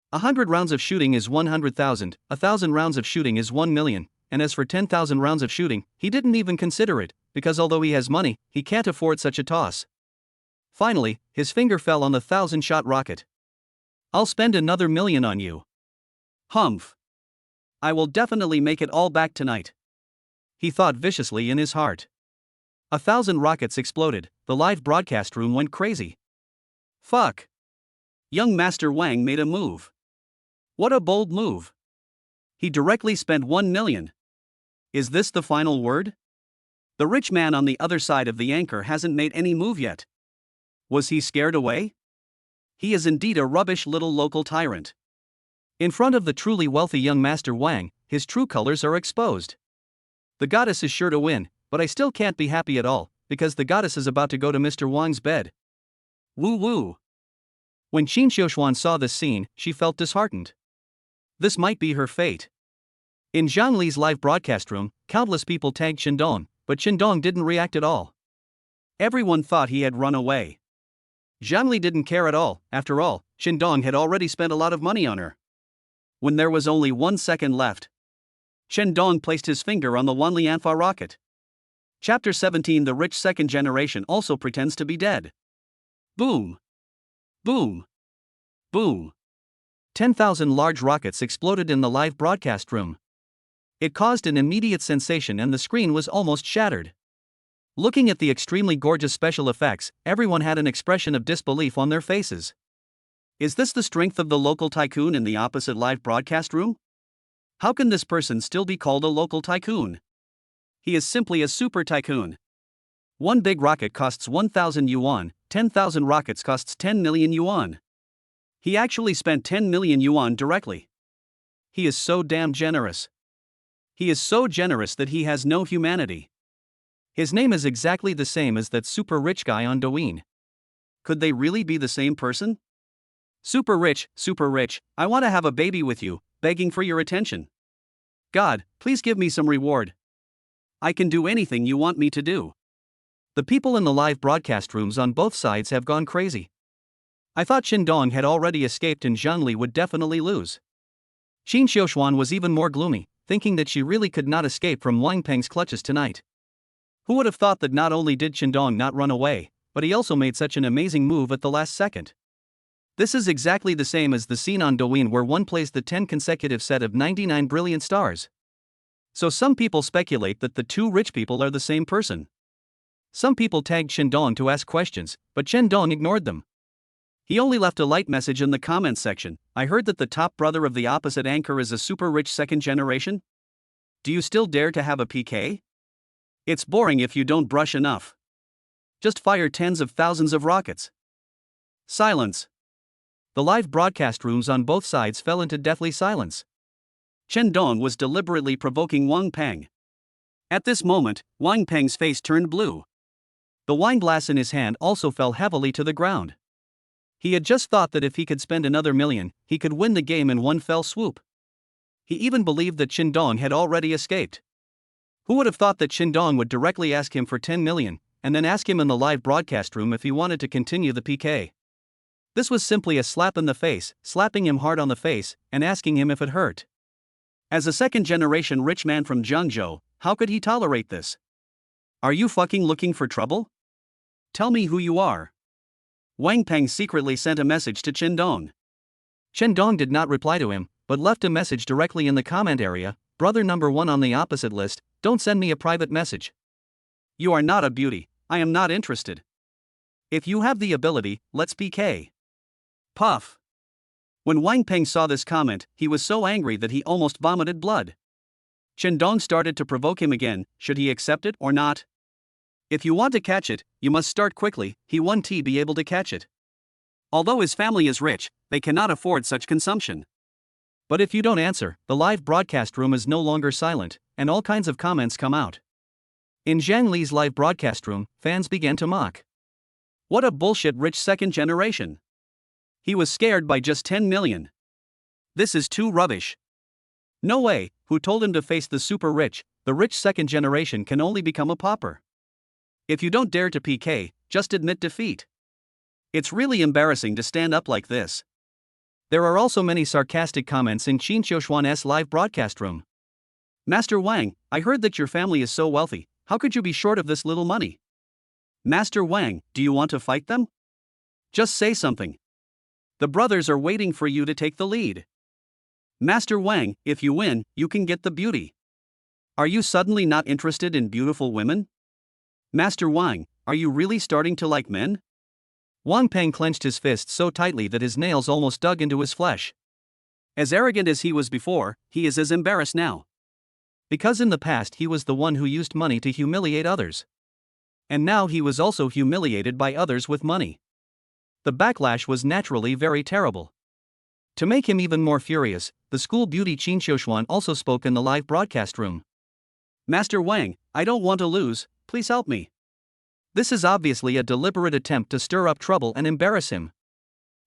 100 rounds of shooting is 100,000, 1,000 rounds of shooting is 1 million, and as for 10,000 rounds of shooting, he didn't even consider it, because although he has money, he can't afford such a toss. Finally, his finger fell on the 1,000-shot rocket. I'll spend another million on you. Humph. I will definitely make it all back tonight. He thought viciously in his heart. 1,000 rockets exploded, the live broadcast room went crazy. Fuck. Young Master Wang made a move. What a bold move. He directly spent 1 million. Is this the final word? The rich man on the other side of the anchor hasn't made any move yet. Was he scared away? He is indeed a rubbish little local tyrant. In front of the truly wealthy young Master Wang, his true colors are exposed. The goddess is sure to win, but I still can't be happy at all, because the goddess is about to go to Mr. Wang's bed. Woo woo. When Qin Xiuxuan saw this scene, she felt disheartened. This might be her fate. In Zhang Li's live broadcast room, countless people tagged Shindong, but Shindong didn't react at all. Everyone thought he had run away. Zhang Li didn't care at all. After all, Shindong had already spent a lot of money on her. When there was only 1 second left, Shindong placed his finger on the Wanlianfa rocket. Chapter 17. The rich second generation also pretends to be dead. Boom. Boom. Boom. 10,000 large rockets exploded in the live broadcast room. It caused an immediate sensation and the screen was almost shattered. Looking at the extremely gorgeous special effects, everyone had an expression of disbelief on their faces. Is this the strength of the local tycoon in the opposite live broadcast room? How can this person still be called a local tycoon? He is simply a super tycoon. One big rocket costs 1,000 yuan, 10,000 rockets costs 10 million yuan. He actually spent 10 million yuan directly. He is so damn generous. He is so generous that he has no humanity. His name is exactly the same as that super rich guy on Douyin. Could they really be the same person? Super rich, I want to have a baby with you, begging for your attention. God, please give me some reward. I can do anything you want me to do. The people in the live broadcast rooms on both sides have gone crazy. I thought Qin had already escaped and Zhangli would definitely lose. Qin Xiuxuan was even more gloomy, thinking that she really could not escape from Wang Peng's clutches tonight. Who would have thought that not only did Qin not run away, but he also made such an amazing move at the last second. This is exactly the same as the scene on Douyin where one plays the 10 consecutive set of 99 brilliant stars. So some people speculate that the two rich people are the same person. Some people tagged Qin to ask questions, but Qin ignored them. He only left a light message in the comments section. I heard that the top brother of the opposite anchor is a super rich second generation. Do you still dare to have a PK? It's boring if you don't brush enough. Just fire tens of thousands of rockets. Silence. The live broadcast rooms on both sides fell into deathly silence. Qin was deliberately provoking Wang Peng. At this moment, Wang Peng's face turned blue. The wine glass in his hand also fell heavily to the ground. He had just thought that if he could spend another million, he could win the game in one fell swoop. He even believed that Qin had already escaped. Who would have thought that Qin would directly ask him for 10 million, and then ask him in the live broadcast room if he wanted to continue the PK? This was simply a slap in the face, slapping him hard on the face, and asking him if it hurt. As a second-generation rich man from Jiangzhou, how could he tolerate this? Are you fucking looking for trouble? Tell me who you are. Wang Peng secretly sent a message to Qin. Qin did not reply to him, but left a message directly in the comment area. Brother number 1 on the opposite list, don't send me a private message. You are not a beauty, I am not interested. If you have the ability, let's PK. Puff. When Wang Peng saw this comment, he was so angry that he almost vomited blood. Qin started to provoke him again. Should he accept it or not? If you want to catch it, you must start quickly. He won't be able to catch it. Although his family is rich, they cannot afford such consumption. But if you don't answer, the live broadcast room is no longer silent, and all kinds of comments come out. In Zhang Li's live broadcast room, fans began to mock. What a bullshit rich second generation. He was scared by just 10 million. This is too rubbish. No way, who told him to face the super rich? The rich second generation can only become a pauper. If you don't dare to PK, just admit defeat. It's really embarrassing to stand up like this. There are also many sarcastic comments in Qin Xiuxuan's live broadcast room. Master Wang, I heard that your family is so wealthy, how could you be short of this little money? Master Wang, do you want to fight them? Just say something. The brothers are waiting for you to take the lead. Master Wang, if you win, you can get the beauty. Are you suddenly not interested in beautiful women? Master Wang, are you really starting to like men? Wang Peng clenched his fists so tightly that his nails almost dug into his flesh. As arrogant as he was before, he is as embarrassed now. Because in the past he was the one who used money to humiliate others. And now he was also humiliated by others with money. The backlash was naturally very terrible. To make him even more furious, the school beauty Qin Xiuxuan also spoke in the live broadcast room. Master Wang, I don't want to lose, please help me. This is obviously a deliberate attempt to stir up trouble and embarrass him.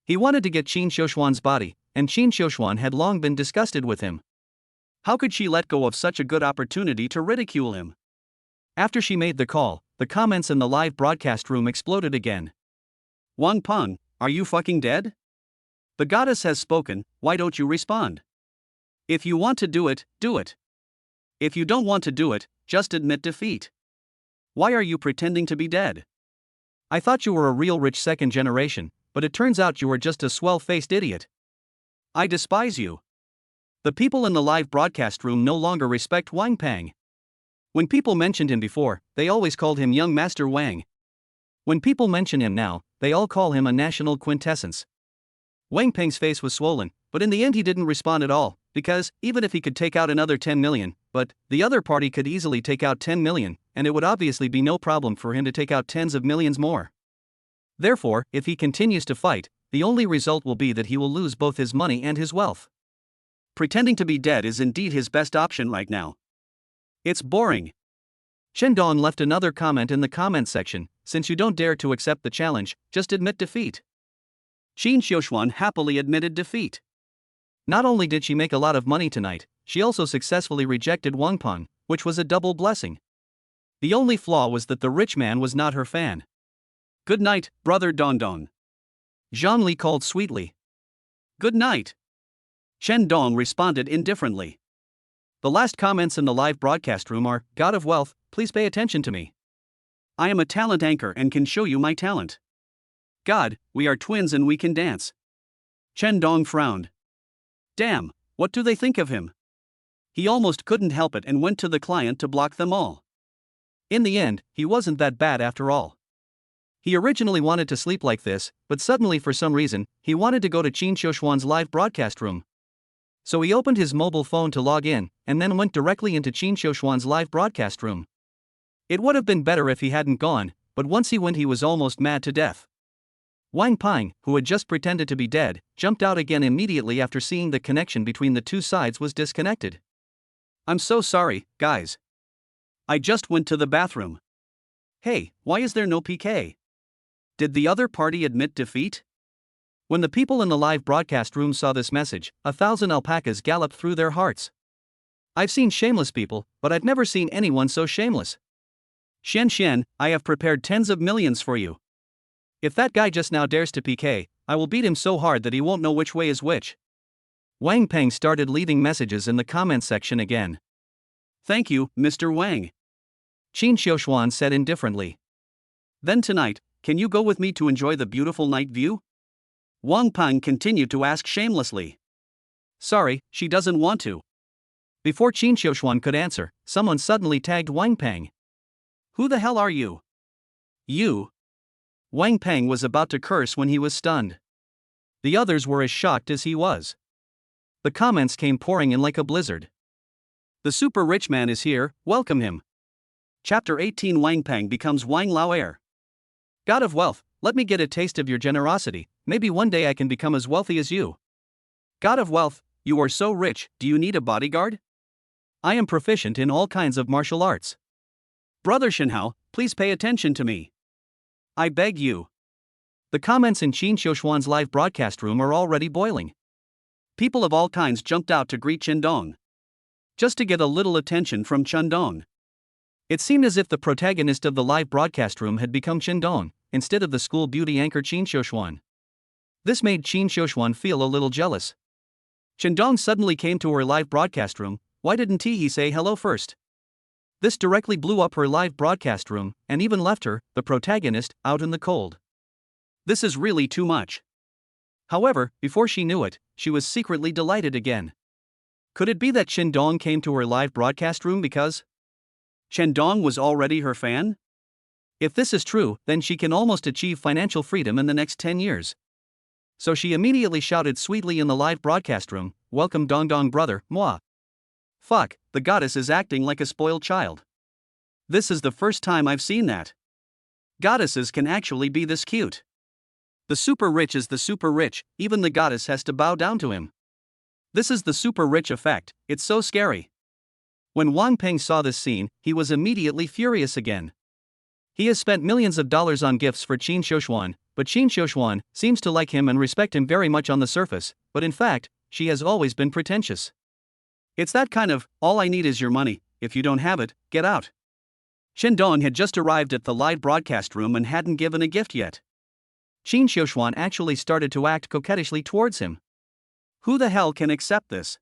He wanted to get Qin Xiuxuan's body, and Qin Xiuxuan had long been disgusted with him. How could she let go of such a good opportunity to ridicule him? After she made the call, the comments in the live broadcast room exploded again. Wang Peng, are you fucking dead? The goddess has spoken, why don't you respond? If you want to do it, do it. If you don't want to do it, just admit defeat. Why are you pretending to be dead? I thought you were a real rich second generation, but it turns out you are just a swell-faced idiot. I despise you. The people in the live broadcast room no longer respect Wang Peng. When people mentioned him before, they always called him Young Master Wang. When people mention him now, they all call him a national quintessence. Wang Peng's face was swollen, but in the end he didn't respond at all. because, even if he could take out another 10 million, but the other party could easily take out 10 million, and it would obviously be no problem for him to take out tens of millions more. Therefore, if he continues to fight, the only result will be that he will lose both his money and his wealth. Pretending to be dead is indeed his best option right now. It's boring. Shendong left another comment in the comment section: since you don't dare to accept the challenge, just admit defeat. Qin Xiuxuan happily admitted defeat. Not only did she make a lot of money tonight, she also successfully rejected Wang Peng, which was a double blessing. The only flaw was that the rich man was not her fan. Good night, brother Dongdong. Zhang Li called sweetly. Good night. Shen Dong responded indifferently. The last comments in the live broadcast room are, God of Wealth, please pay attention to me. I am a talent anchor and can show you my talent. God, we are twins and we can dance. Chen Dong frowned. Damn, what do they think of him? He almost couldn't help it and went to the client to block them all. In the end, he wasn't that bad after all. He originally wanted to sleep like this, but suddenly for some reason, he wanted to go to Qin Xiuxuan's live broadcast room. So he opened his mobile phone to log in, and then went directly into Qin Xiuxuan's live broadcast room. It would have been better if he hadn't gone, but once he went he was almost mad to death. Wang Peng, who had just pretended to be dead, jumped out again immediately after seeing the connection between the two sides was disconnected. I'm so sorry, guys. I just went to the bathroom. Hey, why is there no PK? Did the other party admit defeat? When the people in the live broadcast room saw this message, 1,000 alpacas galloped through their hearts. I've seen shameless people, but I've never seen anyone so shameless. Shen, I have prepared tens of millions for you. If that guy just now dares to PK, I will beat him so hard that he won't know which way is which. Wang Peng started leaving messages in the comment section again. Thank you, Mr. Wang. Qin Xiuxuan said indifferently. Then tonight, can you go with me to enjoy the beautiful night view? Wang Peng continued to ask shamelessly. Sorry, she doesn't want to. Before Qin Xiuxuan could answer, someone suddenly tagged Wang Peng. Who the hell are you? You? Wang Peng was about to curse when he was stunned. The others were as shocked as he was. The comments came pouring in like a blizzard. The super rich man is here, welcome him. Chapter 18 Wang Peng becomes Wang Lao heir. God of Wealth, let me get a taste of your generosity, maybe one day I can become as wealthy as you. God of Wealth, you are so rich, do you need a bodyguard? I am proficient in all kinds of martial arts. Brother Shenhao, please pay attention to me. I beg you. The comments in Qin Xiuxuan's live broadcast room are already boiling. People of all kinds jumped out to greet Chendong. Just to get a little attention from Chendong. It seemed as if the protagonist of the live broadcast room had become Chendong, instead of the school beauty anchor Qin Xiuxuan. This made Qin Xiuxuan feel a little jealous. Chendong suddenly came to her live broadcast room. Why didn't he say hello first? This directly blew up her live broadcast room, and even left her, the protagonist, out in the cold. This is really too much. However, before she knew it, she was secretly delighted again. Could it be that Chendong came to her live broadcast room because Chendong was already her fan? If this is true, then she can almost achieve financial freedom in the next 10 years. So she immediately shouted sweetly in the live broadcast room, welcome Dongdong brother, moi. Fuck, the goddess is acting like a spoiled child. This is the first time I've seen that. Goddesses can actually be this cute. The super rich is the super rich, even the goddess has to bow down to him. This is the super rich effect, it's so scary. When Wang Peng saw this scene, he was immediately furious again. He has spent millions of dollars on gifts for Qin Xiuxuan, but Qin Xiuxuan seems to like him and respect him very much on the surface, but in fact, she has always been pretentious. It's that kind of, all I need is your money, if you don't have it, get out. Shendong had just arrived at the live broadcast room and hadn't given a gift yet. Qin Xiuxuan actually started to act coquettishly towards him. Who the hell can accept this?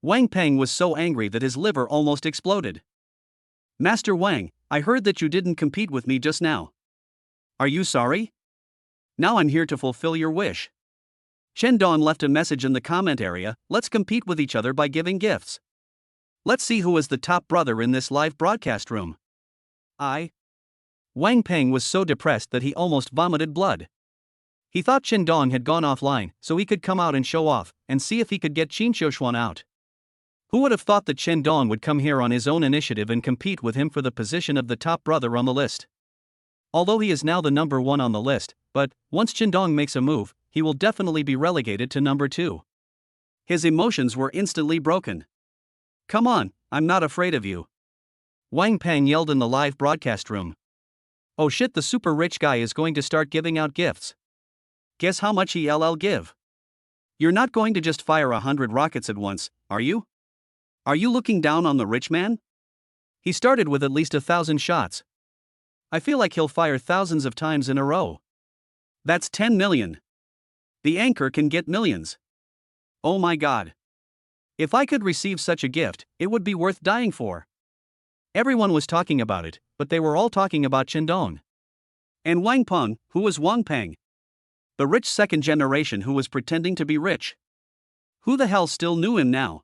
Wang Peng was so angry that his liver almost exploded. Master Wang, I heard that you didn't compete with me just now. Are you sorry? Now I'm here to fulfill your wish. Shendong left a message in the comment area, let's compete with each other by giving gifts. Let's see who is the top brother in this live broadcast room. Wang Peng was so depressed that he almost vomited blood. He thought Qin Dong had gone offline, so he could come out and show off, and see if he could get Qin Xiuquan out. Who would have thought that Qin Dong would come here on his own initiative and compete with him for the position of the top brother on the list? Although he is now the number 1 on the list, but once Qin Dong makes a move, he will definitely be relegated to number 2. His emotions were instantly broken. "Come on, I'm not afraid of you," Wang Peng yelled in the live broadcast room. "Oh shit, the super rich guy is going to start giving out gifts. Guess how much he'll give? You're not going to just fire 100 rockets at once, are you? Are you looking down on the rich man? He started with at least 1,000 shots. I feel like he'll fire thousands of times in a row. That's 10 million. The anchor can get millions. Oh my god. If I could receive such a gift, it would be worth dying for." Everyone was talking about it, but they were all talking about Qin Dong. And Wang Peng, who was Wang Peng? The rich second generation who was pretending to be rich. Who the hell still knew him now?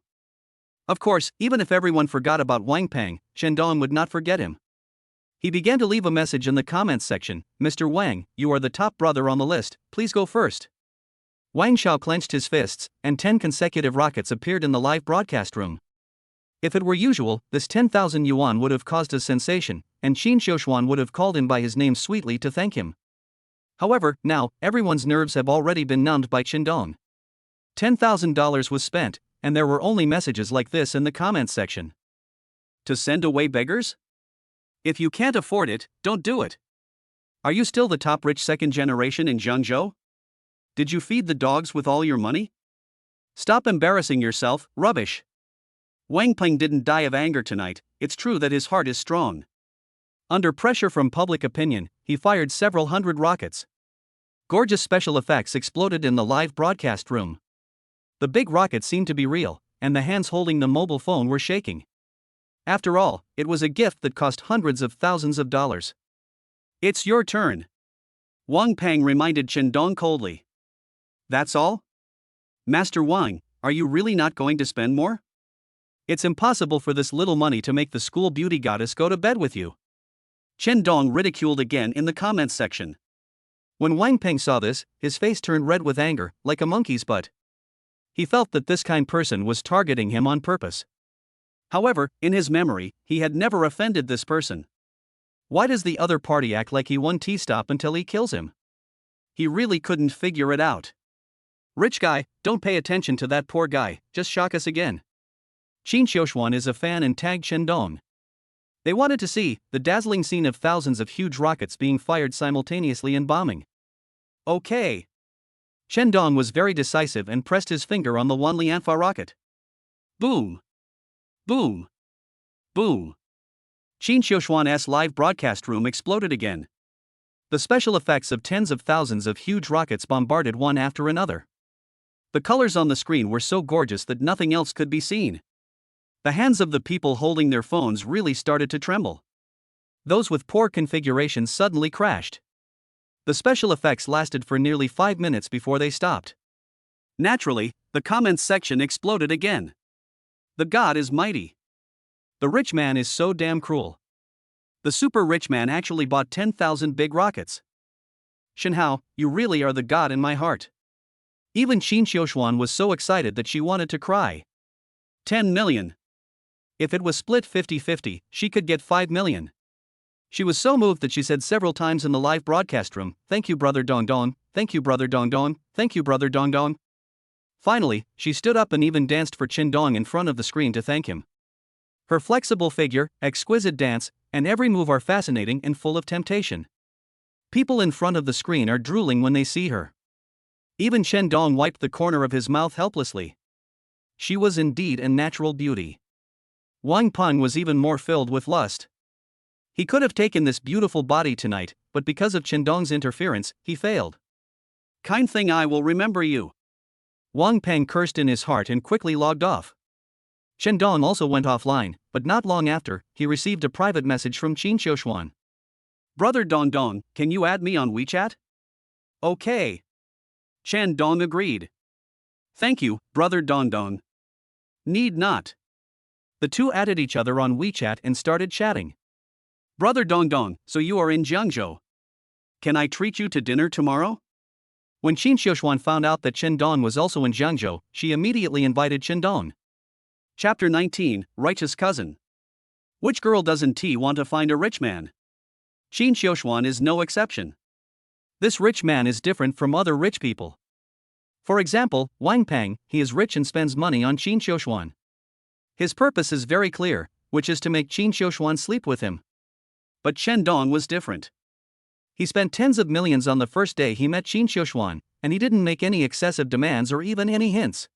Of course, even if everyone forgot about Wang Peng, Qin Dong would not forget him. He began to leave a message in the comments section. "Mr. Wang, you are the top brother on the list, please go first." Wang Xiao clenched his fists, and 10 consecutive rockets appeared in the live broadcast room. If it were usual, this 10,000 yuan would have caused a sensation, and Qin Xiuquan would have called him by his name sweetly to thank him. However, now, everyone's nerves have already been numbed by Qin Dong. $10,000 was spent, and there were only messages like this in the comments section. To send away beggars? If you can't afford it, don't do it. Are you still the top rich second generation in Zhengzhou? Did you feed the dogs with all your money? Stop embarrassing yourself, rubbish. Wang Peng didn't die of anger tonight, it's true that his heart is strong. Under pressure from public opinion, he fired several hundred rockets. Gorgeous special effects exploded in the live broadcast room. The big rockets seemed to be real, and the hands holding the mobile phone were shaking. After all, it was a gift that cost hundreds of thousands of dollars. It's your turn. Wang Peng reminded Qin Dong coldly. That's all? Master Wang, are you really not going to spend more? It's impossible for this little money to make the school beauty goddess go to bed with you. Qin Dong ridiculed again in the comments section. When Wang Peng saw this, his face turned red with anger, like a monkey's butt. He felt that this kind person was targeting him on purpose. However, in his memory, he had never offended this person. Why does the other party act like he won T-stop until he kills him? He really couldn't figure it out. Rich guy, don't pay attention to that poor guy, just shock us again. Qin Xiuquan is a fan and tagged Qin Dong. They wanted to see the dazzling scene of thousands of huge rockets being fired simultaneously and bombing. Okay. Qin Dong was very decisive and pressed his finger on the Wanlianfa rocket. Boom. Boom. Boom. Qin Xiuquan's live broadcast room exploded again. The special effects of tens of thousands of huge rockets bombarded one after another. The colors on the screen were so gorgeous that nothing else could be seen. The hands of the people holding their phones really started to tremble. Those with poor configurations suddenly crashed. The special effects lasted for nearly 5 minutes before they stopped. Naturally, the comments section exploded again. The god is mighty. The rich man is so damn cruel. The super rich man actually bought 10,000 big rockets. Shenhao, you really are the god in my heart. Even Qin Xiuquan was so excited that she wanted to cry. 10 million. If it was split 50-50, she could get 5 million. She was so moved that she said several times in the live broadcast room, "Thank you, brother Dong Dong, thank you, brother Dong Dong, thank you, brother Dong Dong." Finally, she stood up and even danced for Qin Dong in front of the screen to thank him. Her flexible figure, exquisite dance, and every move are fascinating and full of temptation. People in front of the screen are drooling when they see her. Even Qin Dong wiped the corner of his mouth helplessly. She was indeed a natural beauty. Wang Peng was even more filled with lust. He could have taken this beautiful body tonight, but because of Qin Dong's interference, he failed. Kind thing, I will remember you. Wang Peng cursed in his heart and quickly logged off. Qin Dong also went offline, but not long after, he received a private message from Qin Xiuquan. Brother Dong Dong, can you add me on WeChat? Okay. Qin Dong agreed. Thank you, brother Dong Dong. Need not. The two added each other on WeChat and started chatting. Brother Dong Dong, so you are in Zhengzhou. Can I treat you to dinner tomorrow? When Qin Xiuxuan found out that Chen Dong was also in Jiangzhou, she immediately invited Chen Dong. Chapter 19, Righteous Cousin. Which girl doesn't want to find a rich man? Qin Xiuxuan is no exception. This rich man is different from other rich people. For example, Wang Peng, he is rich and spends money on Qin Xiuxuan. His purpose is very clear, which is to make Qin Xiuxuan sleep with him. But Chen Dong was different. He spent tens of millions on the first day he met Qin Xiuxuan, and he didn't make any excessive demands or even any hints.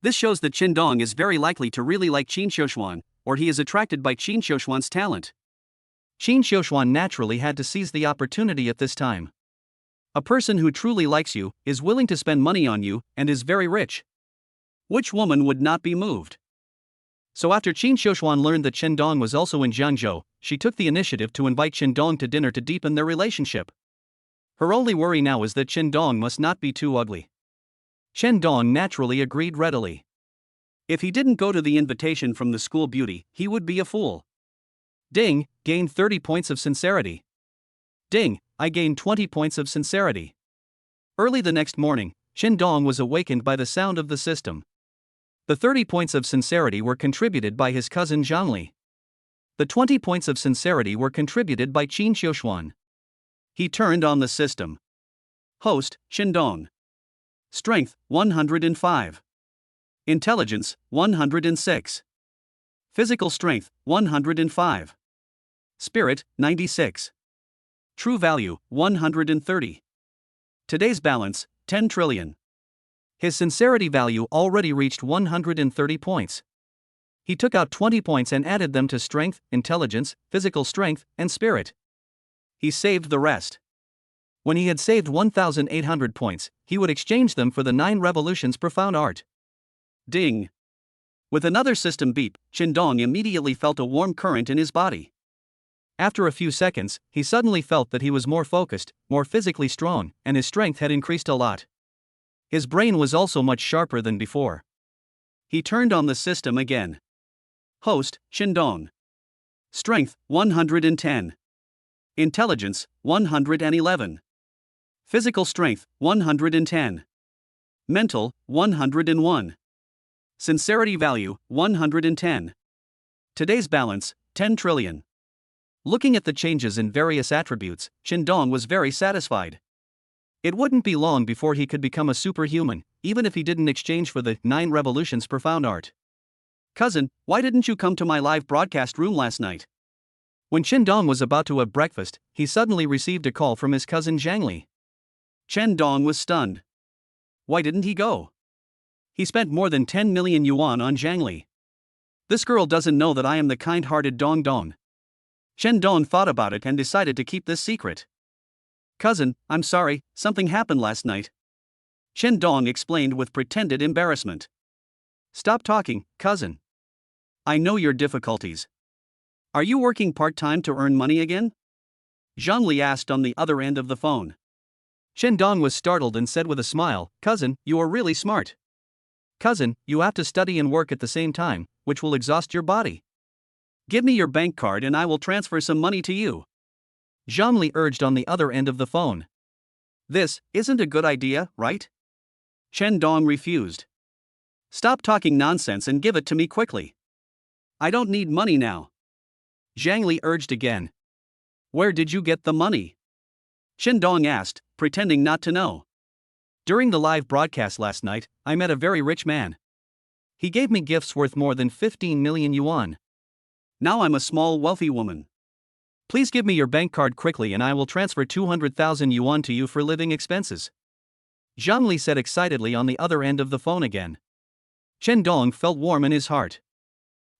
This shows that Chen Dong is very likely to really like Qin Xiuxuan, or he is attracted by Qin Xiuxuan's talent. Qin Xiuxuan naturally had to seize the opportunity at this time. A person who truly likes you, is willing to spend money on you, and is very rich. Which woman would not be moved? So after Qin Xiuxuan learned that Chen Dong was also in Jiangzhou, she took the initiative to invite Chen Dong to dinner to deepen their relationship. Her only worry now is that Chen Dong must not be too ugly. Chen Dong naturally agreed readily. If he didn't go to the invitation from the school beauty, he would be a fool. Ding, gained 30 points of sincerity. Ding, I gained 20 points of sincerity. Early the next morning, Chen Dong was awakened by the sound of the system. The 30 points of sincerity were contributed by his cousin Zhang Li. The 20 points of sincerity were contributed by Qin Xiuxuan. He turned on the system. Host, Chen Dong. Strength, 105. Intelligence, 106. Physical strength, 105. Spirit, 96. True value, 130. Today's balance, 10 trillion. His sincerity value already reached 130 points. He took out 20 points and added them to strength, intelligence, physical strength, and spirit. He saved the rest. When he had saved 1,800 points, he would exchange them for the 9 revolutions profound art. Ding. With another system beep, Chen Dong immediately felt a warm current in his body. After a few seconds, he suddenly felt that he was more focused, more physically strong, and his strength had increased a lot. His brain was also much sharper than before. He turned on the system again. Host, Chen Dong. Strength, 110. Intelligence, 111. Physical strength, 110. Mental, 101. Sincerity value, 110. Today's balance, 10 trillion. Looking at the changes in various attributes, Chen Dong was very satisfied. It wouldn't be long before he could become a superhuman, even if he didn't exchange for the 9 revolutions profound art. Cousin, why didn't you come to my live broadcast room last night? When Chen Dong was about to have breakfast, he suddenly received a call from his cousin Zhang Li. Chen Dong was stunned. Why didn't he go? He spent more than 10 million yuan on Zhang Li. This girl doesn't know that I am the kind-hearted Dong Dong. Chen Dong thought about it and decided to keep this secret. Cousin, I'm sorry, something happened last night. Chen Dong explained with pretended embarrassment. Stop talking, cousin. I know your difficulties. Are you working part-time to earn money again? Zhang Li asked on the other end of the phone. Chen Dong was startled and said with a smile, Cousin, you are really smart. Cousin, you have to study and work at the same time, which will exhaust your body. Give me your bank card and I will transfer some money to you. Zhang Li urged on the other end of the phone. This isn't a good idea, right? Chen Dong refused. Stop talking nonsense and give it to me quickly. I don't need money now. Zhang Li urged again. Where did you get the money? Chen Dong asked, pretending not to know. During the live broadcast last night, I met a very rich man. He gave me gifts worth more than 15 million yuan. Now I'm a small wealthy woman. Please give me your bank card quickly and I will transfer 200,000 yuan to you for living expenses. Zhang Li said excitedly on the other end of the phone again. Chen Dong felt warm in his heart.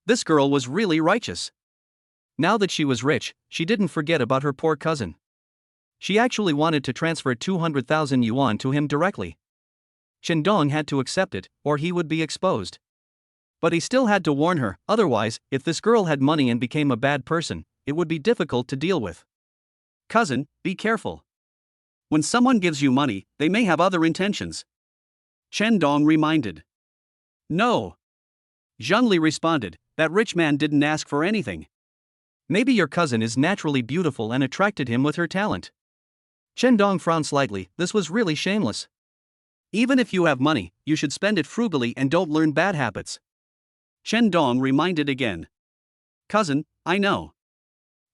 This girl was really righteous. Now that she was rich, she didn't forget about her poor cousin. She actually wanted to transfer 200,000 yuan to him directly. Chen Dong had to accept it, or he would be exposed. But he still had to warn her, otherwise, if this girl had money and became a bad person, it would be difficult to deal with. Cousin, be careful. When someone gives you money, they may have other intentions. Chen Dong reminded. No. Zhang Li responded, that rich man didn't ask for anything. Maybe your cousin is naturally beautiful and attracted him with her talent. Chen Dong frowned slightly, this was really shameless. Even if you have money, you should spend it frugally and don't learn bad habits. Chen Dong reminded again. Cousin, I know.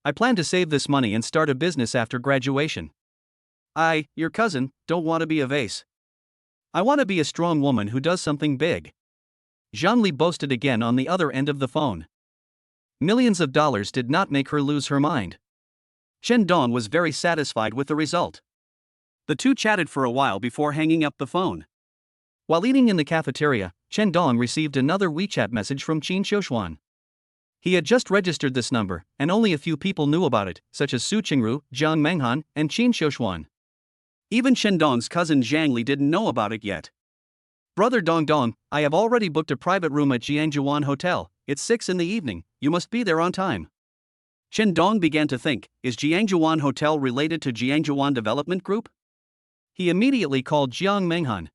I plan to save this money and start a business after graduation. Your cousin, don't want to be a vase. I want to be a strong woman who does something big. Zhangli boasted again on the other end of the phone. Millions of dollars did not make her lose her mind. Chen Dong was very satisfied with the result. The two chatted for a while before hanging up the phone. While eating in the cafeteria, Chen Dong received another WeChat message from Qin Xiuxuan. He had just registered this number, and only a few people knew about it, such as Su Qingru, Jiang Menghan, and Qin Xiuxuan. Even Chen Dong's cousin Zhang Li didn't know about it yet. Brother Dong Dong, I have already booked a private room at Jiangjuan Hotel. It's 6 in the evening, you must be there on time. Chen Dong began to think, is Jiangjuan Hotel related to Jiangjuan Development Group? He immediately called Jiang Menghan.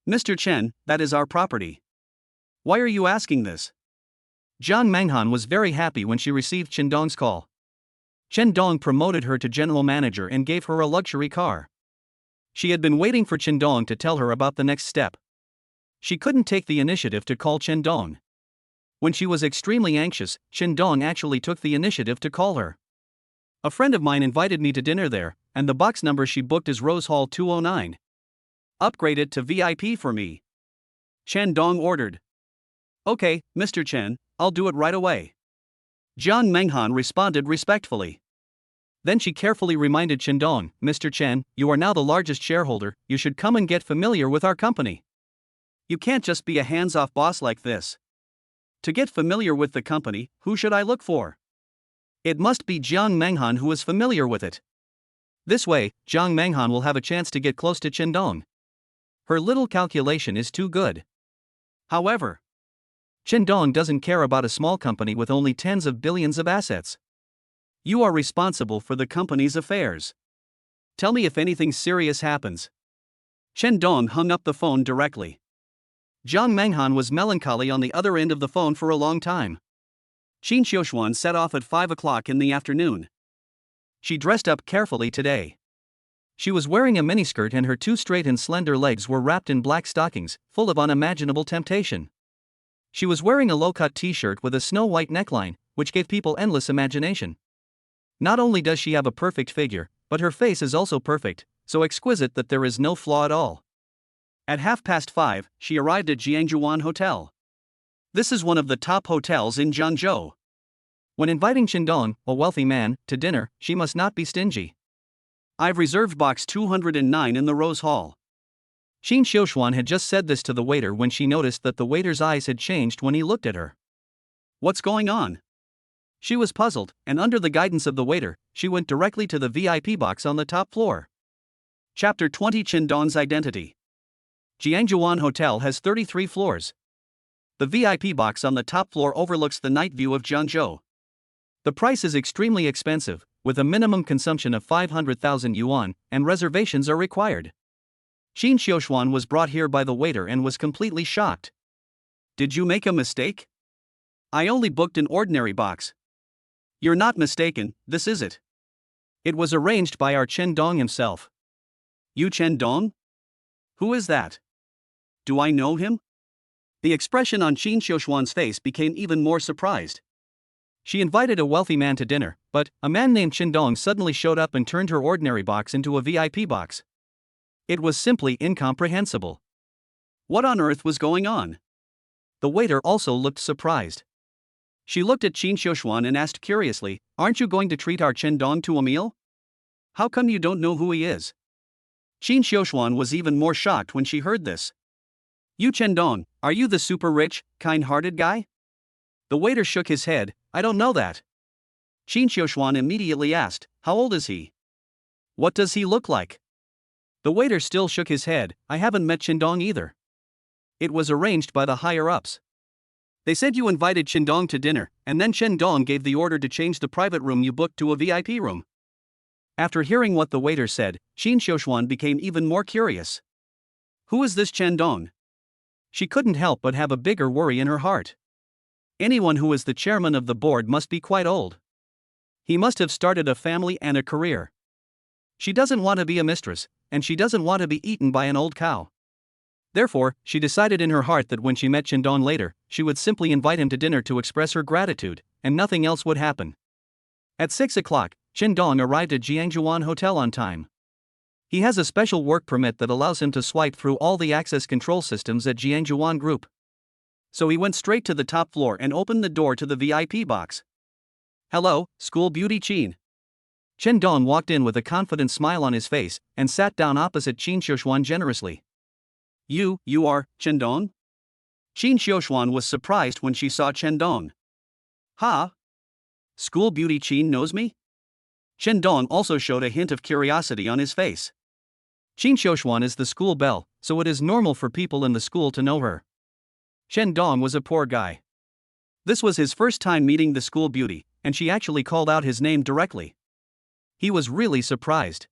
Mr. Chen, that is our property. Why are you asking this? Jiang Menghan was very happy when she received Chen Dong's call. Chen Dong promoted her to general manager and gave her a luxury car. She had been waiting for Chen Dong to tell her about the next step. She couldn't take the initiative to call Chen Dong. When she was extremely anxious, Chen Dong actually took the initiative to call her. A friend of mine invited me to dinner there, and the box number she booked is Rose Hall 209. Upgrade it to VIP for me. Chen Dong ordered. Okay, Mr. Chen, I'll do it right away. Jiang Menghan responded respectfully. Then she carefully reminded Chen Dong, Mr. Chen, you are now the largest shareholder, you should come and get familiar with our company. You can't just be a hands-off boss like this. To get familiar with the company, who should I look for? It must be Jiang Menghan who is familiar with it. This way, Jiang Menghan will have a chance to get close to Chen Dong. Her little calculation is too good. However, Chen Dong doesn't care about a small company with only tens of billions of assets. You are responsible for the company's affairs. Tell me if anything serious happens. Chen Dong hung up the phone directly. Jiang Menghan was melancholy on the other end of the phone for a long time. Qin Xiuxuan set off at 5 o'clock in the afternoon. She dressed up carefully today. She was wearing a miniskirt and her two straight and slender legs were wrapped in black stockings, full of unimaginable temptation. She was wearing a low-cut t-shirt with a snow-white neckline, which gave people endless imagination. Not only does she have a perfect figure, but her face is also perfect, so exquisite that there is no flaw at all. At 5:30, she arrived at Jiangjuan Hotel. This is one of the top hotels in Zhangzhou. When inviting Chen Dong, a wealthy man, to dinner, she must not be stingy. I've reserved box 209 in the Rose Hall. Qin Xiuxuan had just said this to the waiter when she noticed that the waiter's eyes had changed when he looked at her. What's going on? She was puzzled, and under the guidance of the waiter, she went directly to the VIP box on the top floor. Chapter 20 Chen Dong's Identity. Jiangjuan Hotel has 33 floors. The VIP box on the top floor overlooks the night view of Zhangzhou. The price is extremely expensive, with a minimum consumption of 500,000 yuan, and reservations are required. Qin Xiuxuan was brought here by the waiter and was completely shocked. Did you make a mistake? I only booked an ordinary box. You're not mistaken, this is it. It was arranged by our Chen Dong himself. You Chen Dong? Who is that? Do I know him? The expression on Qin Xiuxuan's face became even more surprised. She invited a wealthy man to dinner, but a man named Chen Dong suddenly showed up and turned her ordinary box into a VIP box. It was simply incomprehensible. What on earth was going on? The waiter also looked surprised. She looked at Qin Xiuxuan and asked curiously, aren't you going to treat our Chen Dong to a meal? How come you don't know who he is? Qin Xiuxuan was even more shocked when she heard this. You Chen Dong, are you the super rich, kind-hearted guy? The waiter shook his head, I don't know that. Qin Xiuxuan immediately asked, how old is he? What does he look like? The waiter still shook his head, I haven't met Chen Dong either. It was arranged by the higher-ups. They said you invited Chen Dong to dinner, and then Chen Dong gave the order to change the private room you booked to a VIP room. After hearing what the waiter said, Qin Xiuxuan became even more curious. Who is this Chen Dong? She couldn't help but have a bigger worry in her heart. Anyone who is the chairman of the board must be quite old. He must have started a family and a career. She doesn't want to be a mistress, and she doesn't want to be eaten by an old cow. Therefore, she decided in her heart that when she met Chendong later, she would simply invite him to dinner to express her gratitude, and nothing else would happen. At 6 o'clock, Chendong arrived at Jiangjuan Hotel on time. He has a special work permit that allows him to swipe through all the access control systems at Jiangjuan Group. So he went straight to the top floor and opened the door to the VIP box. "Hello, school beauty Qin." Chendong walked in with a confident smile on his face and sat down opposite Qin Xiuxuan generously. You are Chendong?" Qin Xiuxuan was surprised when she saw Chendong. "Ha? School beauty Qin knows me?" Chendong also showed a hint of curiosity on his face. Qin Xiuxuan is the school belle, so it is normal for people in the school to know her. Chendong was a poor guy. This was his first time meeting the school beauty, and she actually called out his name directly. He was really surprised.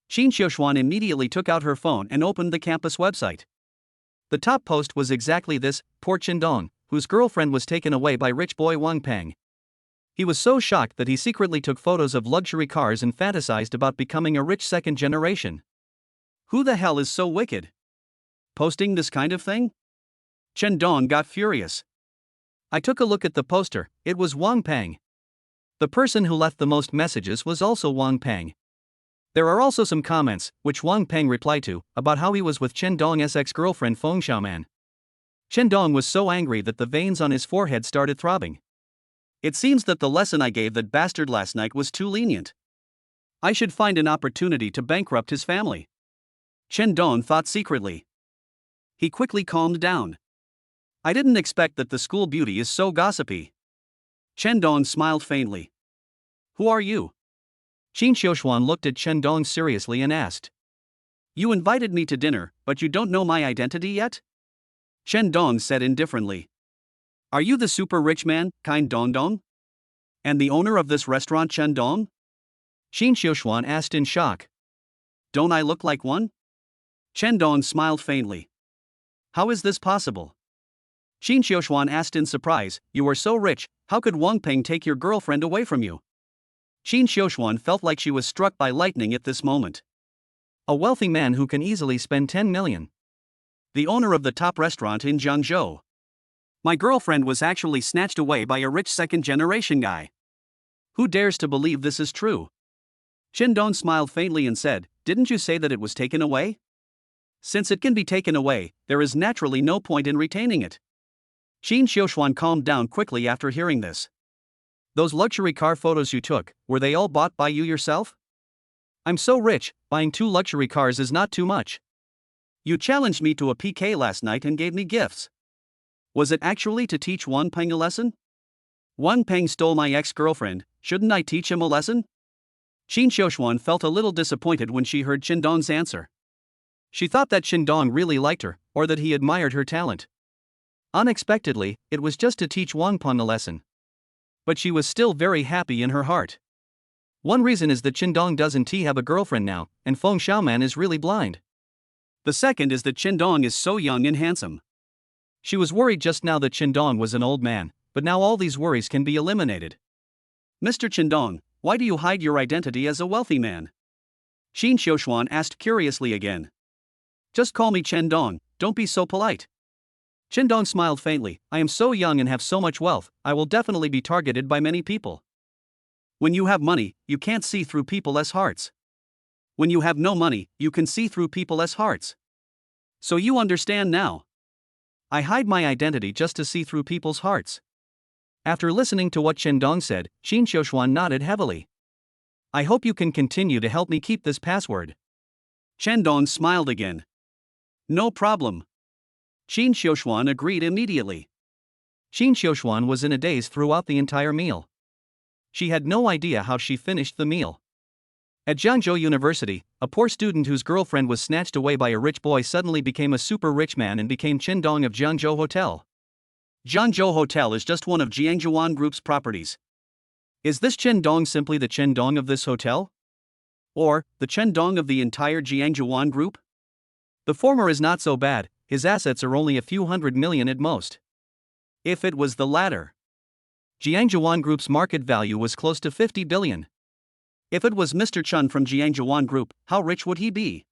Qin Xiuxuan immediately took out her phone and opened the campus website. The top post was exactly this: poor Chendong, whose girlfriend was taken away by rich boy Wang Peng. He was so shocked that he secretly took photos of luxury cars and fantasized about becoming a rich second generation. Who the hell is so wicked? Posting this kind of thing? Chendong got furious. I took a look at the poster, it was Wang Peng. The person who left the most messages was also Wang Peng. There are also some comments, which Wang Peng replied to, about how he was with Chendong's ex-girlfriend Feng Xiaoman. Chendong was so angry that the veins on his forehead started throbbing. It seems that the lesson I gave that bastard last night was too lenient. I should find an opportunity to bankrupt his family. Chendong thought secretly. He quickly calmed down. I didn't expect that the school beauty is so gossipy. Chendong smiled faintly. Who are you? Qin Xiuxuan looked at Chendong seriously and asked. You invited me to dinner, but you don't know my identity yet? Chendong said indifferently. Are you the super rich man, kind Dongdong? And the owner of this restaurant Chendong? Qin Xiuxuan asked in shock. Don't I look like one? Chendong smiled faintly. How is this possible? Qin Xiuxuan asked in surprise, you are so rich, how could Wang Peng take your girlfriend away from you? Qin Xiuxuan felt like she was struck by lightning at this moment. A wealthy man who can easily spend 10 million. The owner of the top restaurant in Jiangzhou. My girlfriend was actually snatched away by a rich second-generation guy. Who dares to believe this is true? Chendong smiled faintly and said, didn't you say that it was taken away? Since it can be taken away, there is naturally no point in retaining it. Qin Xiuxuan calmed down quickly after hearing this. Those luxury car photos you took, were they all bought by you yourself? I'm so rich, buying 2 luxury cars is not too much. You challenged me to a PK last night and gave me gifts. Was it actually to teach Wang Peng a lesson? Wang Peng stole my ex-girlfriend, shouldn't I teach him a lesson? Qin Xiuxuan felt a little disappointed when she heard Chendong's answer. She thought that Chendong really liked her, or that he admired her talent. Unexpectedly, it was just to teach Wang Peng a lesson. But she was still very happy in her heart. One reason is that Chendong doesn't have a girlfriend now, and Feng Xiaoman is really blind. The second is that Chendong is so young and handsome. She was worried just now that Chendong was an old man, but now all these worries can be eliminated. Mr. Chendong, why do you hide your identity as a wealthy man? Qin Xiuxuan asked curiously again. Just call me Chendong, don't be so polite. Chendong smiled faintly, I am so young and have so much wealth, I will definitely be targeted by many people. When you have money, you can't see through people's hearts. When you have no money, you can see through people's hearts. So you understand now. I hide my identity just to see through people's hearts. After listening to what Chendong said, Qin Xiuxuan nodded heavily. I hope you can continue to help me keep this password. Chendong smiled again. No problem. Qin Xiuxuan agreed immediately. Qin Xiuxuan was in a daze throughout the entire meal. She had no idea how she finished the meal. At Jiangzhou University, a poor student whose girlfriend was snatched away by a rich boy suddenly became a super rich man and became Chendong of Jiangzhou Hotel. Jiangzhou Hotel is just one of Jiangjuan Group's properties. Is this Chendong simply the Chendong of this hotel? Or, the Chendong of the entire Jiangjuan Group? The former is not so bad, his assets are only a few hundred million at most. If it was the latter, Jiangjuan Group's market value was close to 50 billion. If it was Mr. Chun from Jiangjuan Group, how rich would he be?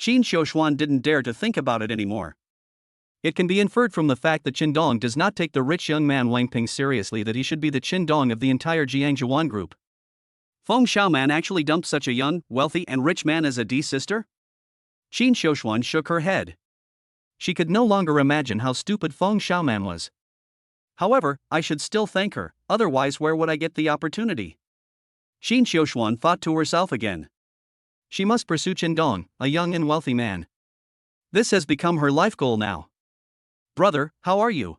Qin Xiuxuan didn't dare to think about it anymore. It can be inferred from the fact that Qin does not take the rich young man Wang Ping seriously that he should be the Qin of the entire Jiangzhuan group. Feng Xiaoman actually dumped such a young, wealthy and rich man as a D-sister? Qin Xiuxuan shook her head. She could no longer imagine how stupid Feng Xiaoman was. However, I should still thank her, otherwise where would I get the opportunity? Qin Xiuxuan thought to herself again. She must pursue Qin, a young and wealthy man. This has become her life goal now. Brother, how are you?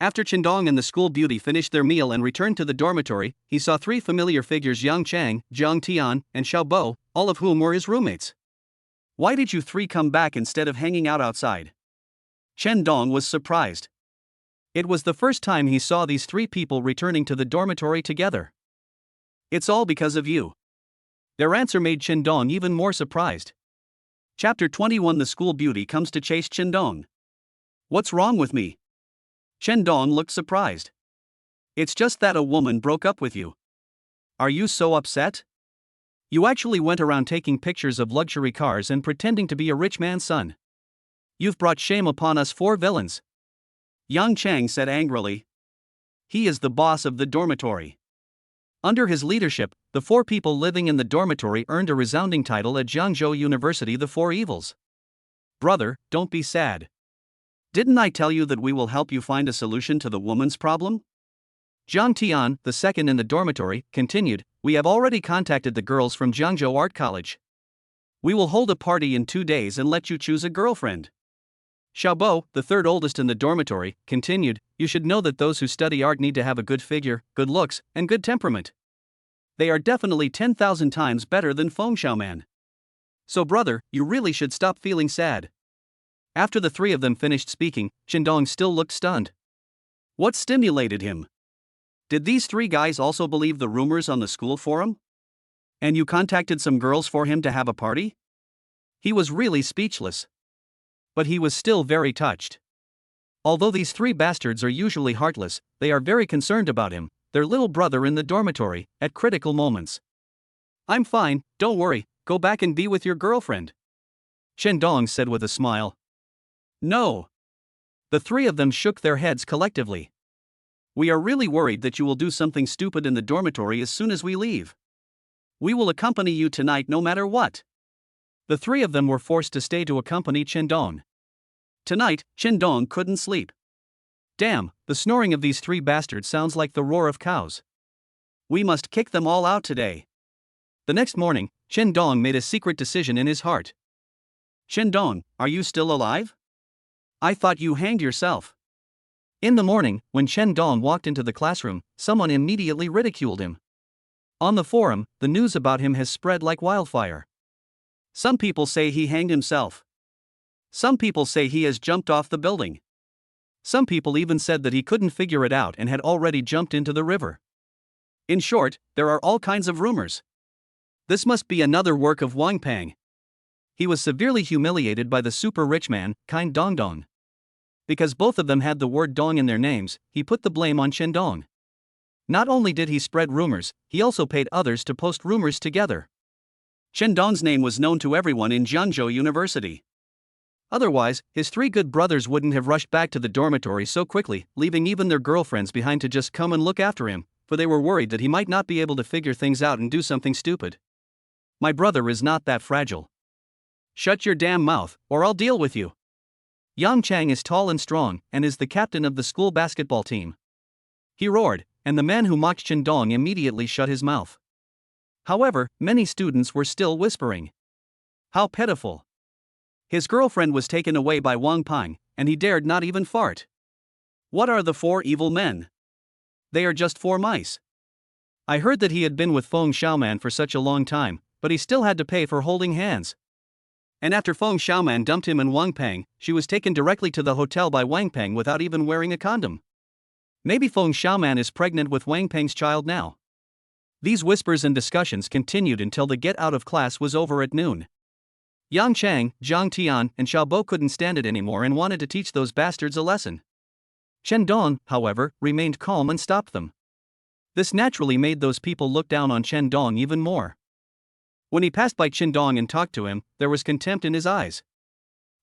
After Qin and the school beauty finished their meal and returned to the dormitory, he saw three familiar figures: Yang Chang, Jiang Tian, and Xiao Bo, all of whom were his roommates. Why did you three come back instead of hanging out outside? Qin was surprised. It was the first time he saw these three people returning to the dormitory together. It's all because of you. Their answer made Qin even more surprised. Chapter 21. The school beauty comes to chase Qin. What's wrong with me? Qin looked surprised. It's just that a woman broke up with you. Are you so upset? You actually went around taking pictures of luxury cars and pretending to be a rich man's son. You've brought shame upon us four villains. Yang Chang said angrily. He is the boss of the dormitory. Under his leadership, the four people living in the dormitory earned a resounding title at Jiangzhou University: the Four Evils. Brother, don't be sad. Didn't I tell you that we will help you find a solution to the woman's problem? Jiang Tian, the second in the dormitory, continued. We have already contacted the girls from Jiangzhou Art College. We will hold a party in 2 days and let you choose a girlfriend. Xiao Bo, the third oldest in the dormitory, continued. You should know that those who study art need to have a good figure, good looks, and good temperament. They are definitely 10,000 times better than Feng Xiaoman. So brother, you really should stop feeling sad. After the three of them finished speaking, Qin still looked stunned. What stimulated him? Did these three guys also believe the rumors on the school forum? And you contacted some girls for him to have a party? He was really speechless. But he was still very touched. Although these three bastards are usually heartless, they are very concerned about him, their little brother in the dormitory, at critical moments. I'm fine, don't worry, go back and be with your girlfriend. Qin said with a smile. No. The three of them shook their heads collectively. We are really worried that you will do something stupid in the dormitory as soon as we leave. We will accompany you tonight no matter what. The three of them were forced to stay to accompany Qin. Tonight, Qin couldn't sleep. Damn, the snoring of these three bastards sounds like the roar of cows. We must kick them all out today. The next morning, Qin made a secret decision in his heart. Qin, are you still alive? I thought you hanged yourself. In the morning, when Qin walked into the classroom, someone immediately ridiculed him. On the forum, the news about him has spread like wildfire. Some people say he hanged himself. Some people say he has jumped off the building. Some people even said that he couldn't figure it out and had already jumped into the river. In short, there are all kinds of rumors. This must be another work of Wang Peng. He was severely humiliated by the super rich man, Kind Dong. Because both of them had the word dong in their names, he put the blame on Qin. Not only did he spread rumors, he also paid others to post rumors together. Qin name was known to everyone in Jiangzhou University. Otherwise, his three good brothers wouldn't have rushed back to the dormitory so quickly, leaving even their girlfriends behind to just come and look after him, for they were worried that he might not be able to figure things out and do something stupid. My brother is not that fragile. Shut your damn mouth, or I'll deal with you. Yang Chang is tall and strong, and is the captain of the school basketball team. He roared, and the man who mocked Qin immediately shut his mouth. However, many students were still whispering. How pitiful. His girlfriend was taken away by Wang Peng, and he dared not even fart. What are the four evil men? They are just four mice. I heard that he had been with Feng Xiaoman for such a long time, but he still had to pay for holding hands. And after Feng Xiaoman dumped him and Wang Peng, she was taken directly to the hotel by Wang Peng without even wearing a condom. Maybe Feng Xiaoman is pregnant with Wang Peng's child now. These whispers and discussions continued until the get out of class was over at noon. Yang Chang, Jiang Tian, and Xiao Bo couldn't stand it anymore and wanted to teach those bastards a lesson. Qin, however, remained calm and stopped them. This naturally made those people look down on Qin even more. When he passed by Qindong and talked to him, there was contempt in his eyes.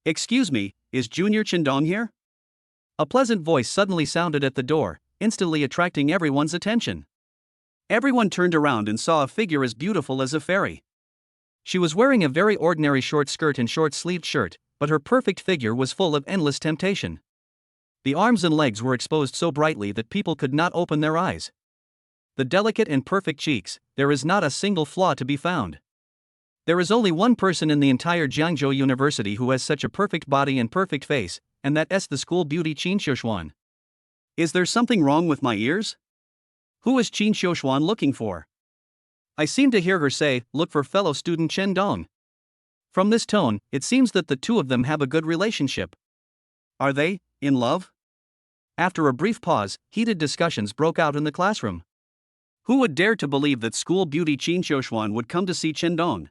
"Excuse me, is Junior Qindong here?" A pleasant voice suddenly sounded at the door, instantly attracting everyone's attention. Everyone turned around and saw a figure as beautiful as a fairy. She was wearing a very ordinary short skirt and short-sleeved shirt, but her perfect figure was full of endless temptation. The arms and legs were exposed so brightly that people could not open their eyes. The delicate and perfect cheeks, there is not a single flaw to be found. There is only one person in the entire Jiangzhou University who has such a perfect body and perfect face, and that's the school beauty Qin Xiuxuan. Is there something wrong with my ears? Who is Qin Xiuxuan looking for? I seem to hear her say, "Look for fellow student Chen Dong." From this tone, it seems that the two of them have a good relationship. Are they in love? After a brief pause, heated discussions broke out in the classroom. Who would dare to believe that school beauty Qin Xiuxuan would come to see Chen Dong?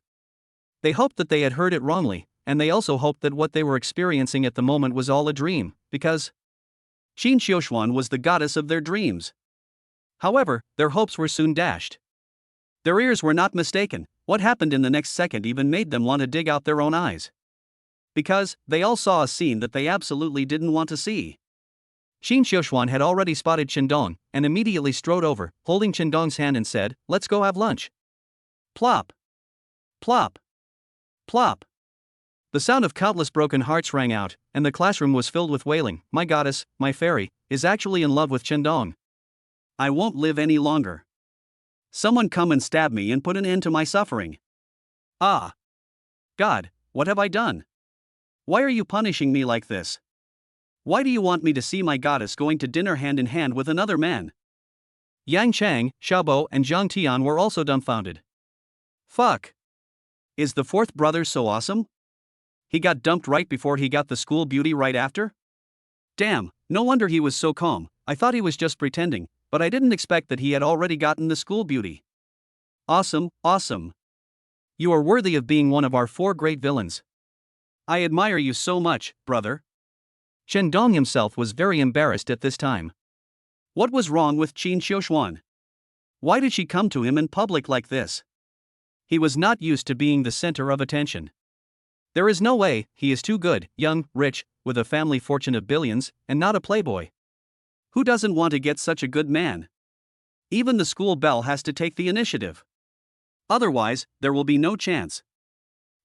They hoped that they had heard it wrongly, and they also hoped that what they were experiencing at the moment was all a dream, because Qin Xiuxuan was the goddess of their dreams. However, their hopes were soon dashed. Their ears were not mistaken. What happened in the next second even made them want to dig out their own eyes. Because they all saw a scene that they absolutely didn't want to see. Qin Xiuxuan had already spotted Qindong, and immediately strode over, holding Qindong's hand and said, "Let's go have lunch." Plop! Plop! Plop! The sound of countless broken hearts rang out, and the classroom was filled with wailing. "My goddess, my fairy, is actually in love with Qindong. I won't live any longer. Someone come and stab me and put an end to my suffering. Ah! God, what have I done? Why are you punishing me like this? Why do you want me to see my goddess going to dinner hand in hand with another man?" Yang Chang, Xiaobo, and Zhang Tian were also dumbfounded. Fuck! Is the fourth brother so awesome? He got dumped right before he got the school beauty right after? Damn, no wonder he was so calm. I thought he was just pretending, but I didn't expect that he had already gotten the school beauty. Awesome, awesome. You are worthy of being one of our 4 great villains. I admire you so much, brother. Chen Dong himself was very embarrassed at this time. What was wrong with Qin Xiuxuan? Why did she come to him in public like this? He was not used to being the center of attention. There is no way. He is too good, young, rich, with a family fortune of billions, and not a playboy. Who doesn't want to get such a good man? Even the school belle has to take the initiative. Otherwise, there will be no chance.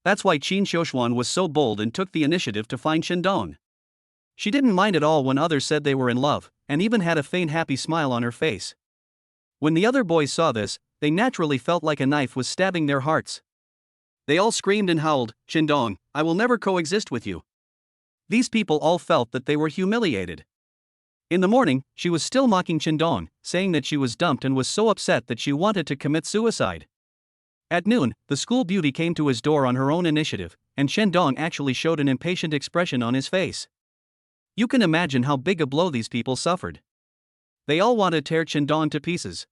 That's why Qin Xiuxuan was so bold and took the initiative to find Qindong. She didn't mind at all when others said they were in love, and even had a faint happy smile on her face. When the other boys saw this, they naturally felt like a knife was stabbing their hearts. They all screamed and howled, "Qindong, I will never coexist with you." These people all felt that they were humiliated. In the morning, she was still mocking Qindong, saying that she was dumped and was so upset that she wanted to commit suicide. At noon, the school beauty came to his door on her own initiative, and Qindong actually showed an impatient expression on his face. You can imagine how big a blow these people suffered. They all wanted to tear Qindong to pieces.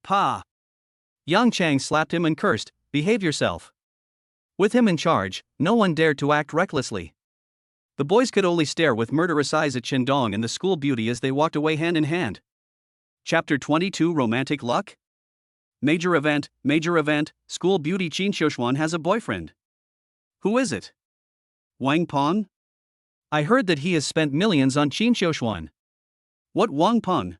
Pa! Yang Chang slapped him and cursed, "Behave yourself." With him in charge, no one dared to act recklessly. The boys could only stare with murderous eyes at Qindong and the school beauty as they walked away hand in hand. Chapter 22 Romantic Luck? Major event, school beauty Qin Xiuxuan has a boyfriend. Who is it? Wang Peng? I heard that he has spent millions on Qin Xiuxuan. What Wang Peng?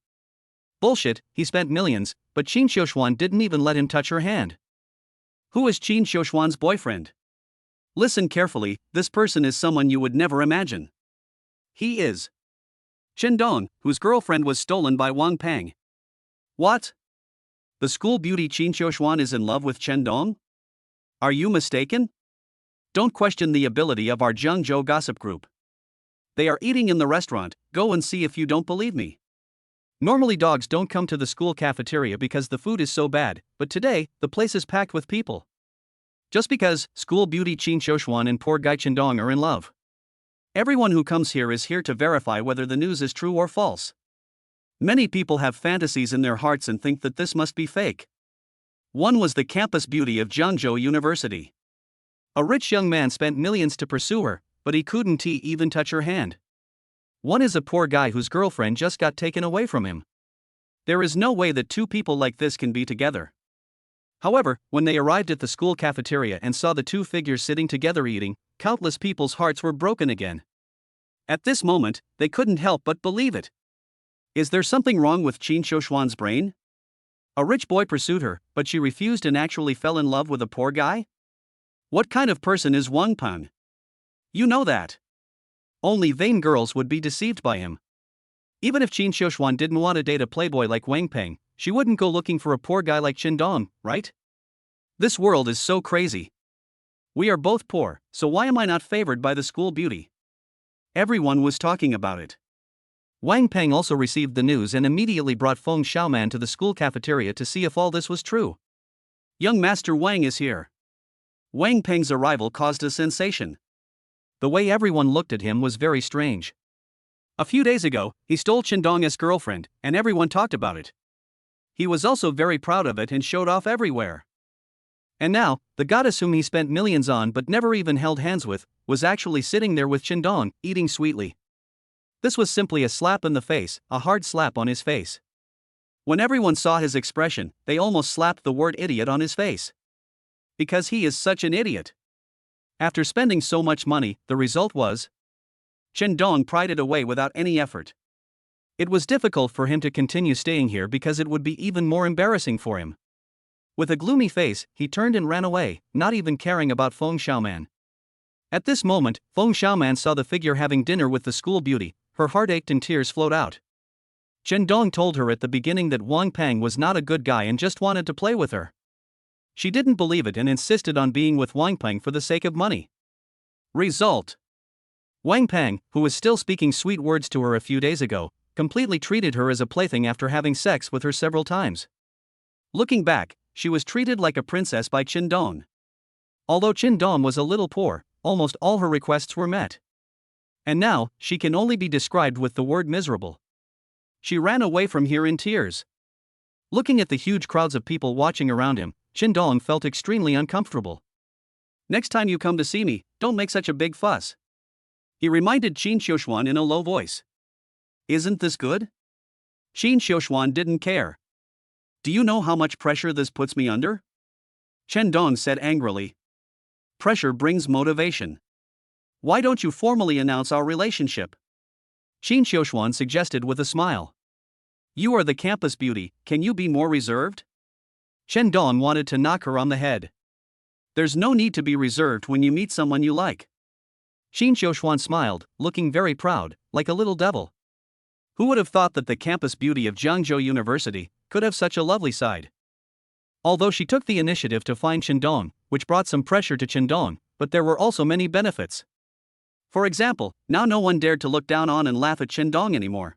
Bullshit, he spent millions, but Qin Xiuxuan didn't even let him touch her hand. Who is Qin Xiuxuan's boyfriend? Listen carefully, this person is someone you would never imagine. He is Qindong, whose girlfriend was stolen by Wang Peng. What? The school beauty Qin Xiuxuan is in love with Qindong? Are you mistaken? Don't question the ability of our Jiangzhou gossip group. They are eating in the restaurant, go and see if you don't believe me. Normally dogs don't come to the school cafeteria because the food is so bad, but today, the place is packed with people. Just because school beauty Qin Xiuxuan and poor guy Qindong are in love. Everyone who comes here is here to verify whether the news is true or false. Many people have fantasies in their hearts and think that this must be fake. One was the campus beauty of Jiangzhou University. A rich young man spent millions to pursue her, but he couldn't even touch her hand. One is a poor guy whose girlfriend just got taken away from him. There is no way that two people like this can be together. However, when they arrived at the school cafeteria and saw the two figures sitting together eating, countless people's hearts were broken again. At this moment, they couldn't help but believe it. Is there something wrong with Qin Shouxuan's brain? A rich boy pursued her, but she refused and actually fell in love with a poor guy? What kind of person is Wang Peng? You know that. Only vain girls would be deceived by him. Even if Qin Shouxuan didn't want to date a playboy like Wang Peng, she wouldn't go looking for a poor guy like Qin Dong, right? This world is so crazy. We are both poor, so why am I not favored by the school beauty? Everyone was talking about it. Wang Peng also received the news and immediately brought Feng Xiaoman to the school cafeteria to see if all this was true. Young Master Wang is here. Wang Peng's arrival caused a sensation. The way everyone looked at him was very strange. A few days ago, he stole Qin Dong's girlfriend, and everyone talked about it. He was also very proud of it and showed off everywhere. And now, the goddess whom he spent millions on but never even held hands with, was actually sitting there with Qin Dong, eating sweetly. This was simply a slap in the face, a hard slap on his face. When everyone saw his expression, they almost slapped the word idiot on his face. Because he is such an idiot. After spending so much money, the result was Qin Dong pried it away without any effort. It was difficult for him to continue staying here because it would be even more embarrassing for him. With a gloomy face, he turned and ran away, not even caring about Feng Xiaoman. At this moment, Feng Xiaoman saw the figure having dinner with the school beauty. Her heart ached and tears flowed out. Qin Dong told her at the beginning that Wang Peng was not a good guy and just wanted to play with her. She didn't believe it and insisted on being with Wang Peng for the sake of money. Result: Wang Peng, who was still speaking sweet words to her a few days ago, completely treated her as a plaything after having sex with her several times. Looking back, she was treated like a princess by Qin Dong. Although Qin Dong was a little poor, almost all her requests were met. And now, she can only be described with the word miserable. She ran away from here in tears. Looking at the huge crowds of people watching around him, Qin Dong felt extremely uncomfortable. Next time you come to see me, don't make such a big fuss. He reminded Qin Shouxuan in a low voice. Isn't this good? Qin Shouxuan didn't care. Do you know how much pressure this puts me under? Qin Dong said angrily. Pressure brings motivation. Why don't you formally announce our relationship? Qin Shouxuan suggested with a smile. You are the campus beauty, can you be more reserved? Qin Dong wanted to knock her on the head. There's no need to be reserved when you meet someone you like. Qin Shouxuan smiled, looking very proud, like a little devil. Who would have thought that the campus beauty of Jiangzhou University could have such a lovely side? Although she took the initiative to find Qin Dong, which brought some pressure to Qin Dong, but there were also many benefits. For example, now no one dared to look down on and laugh at Qin Dong anymore.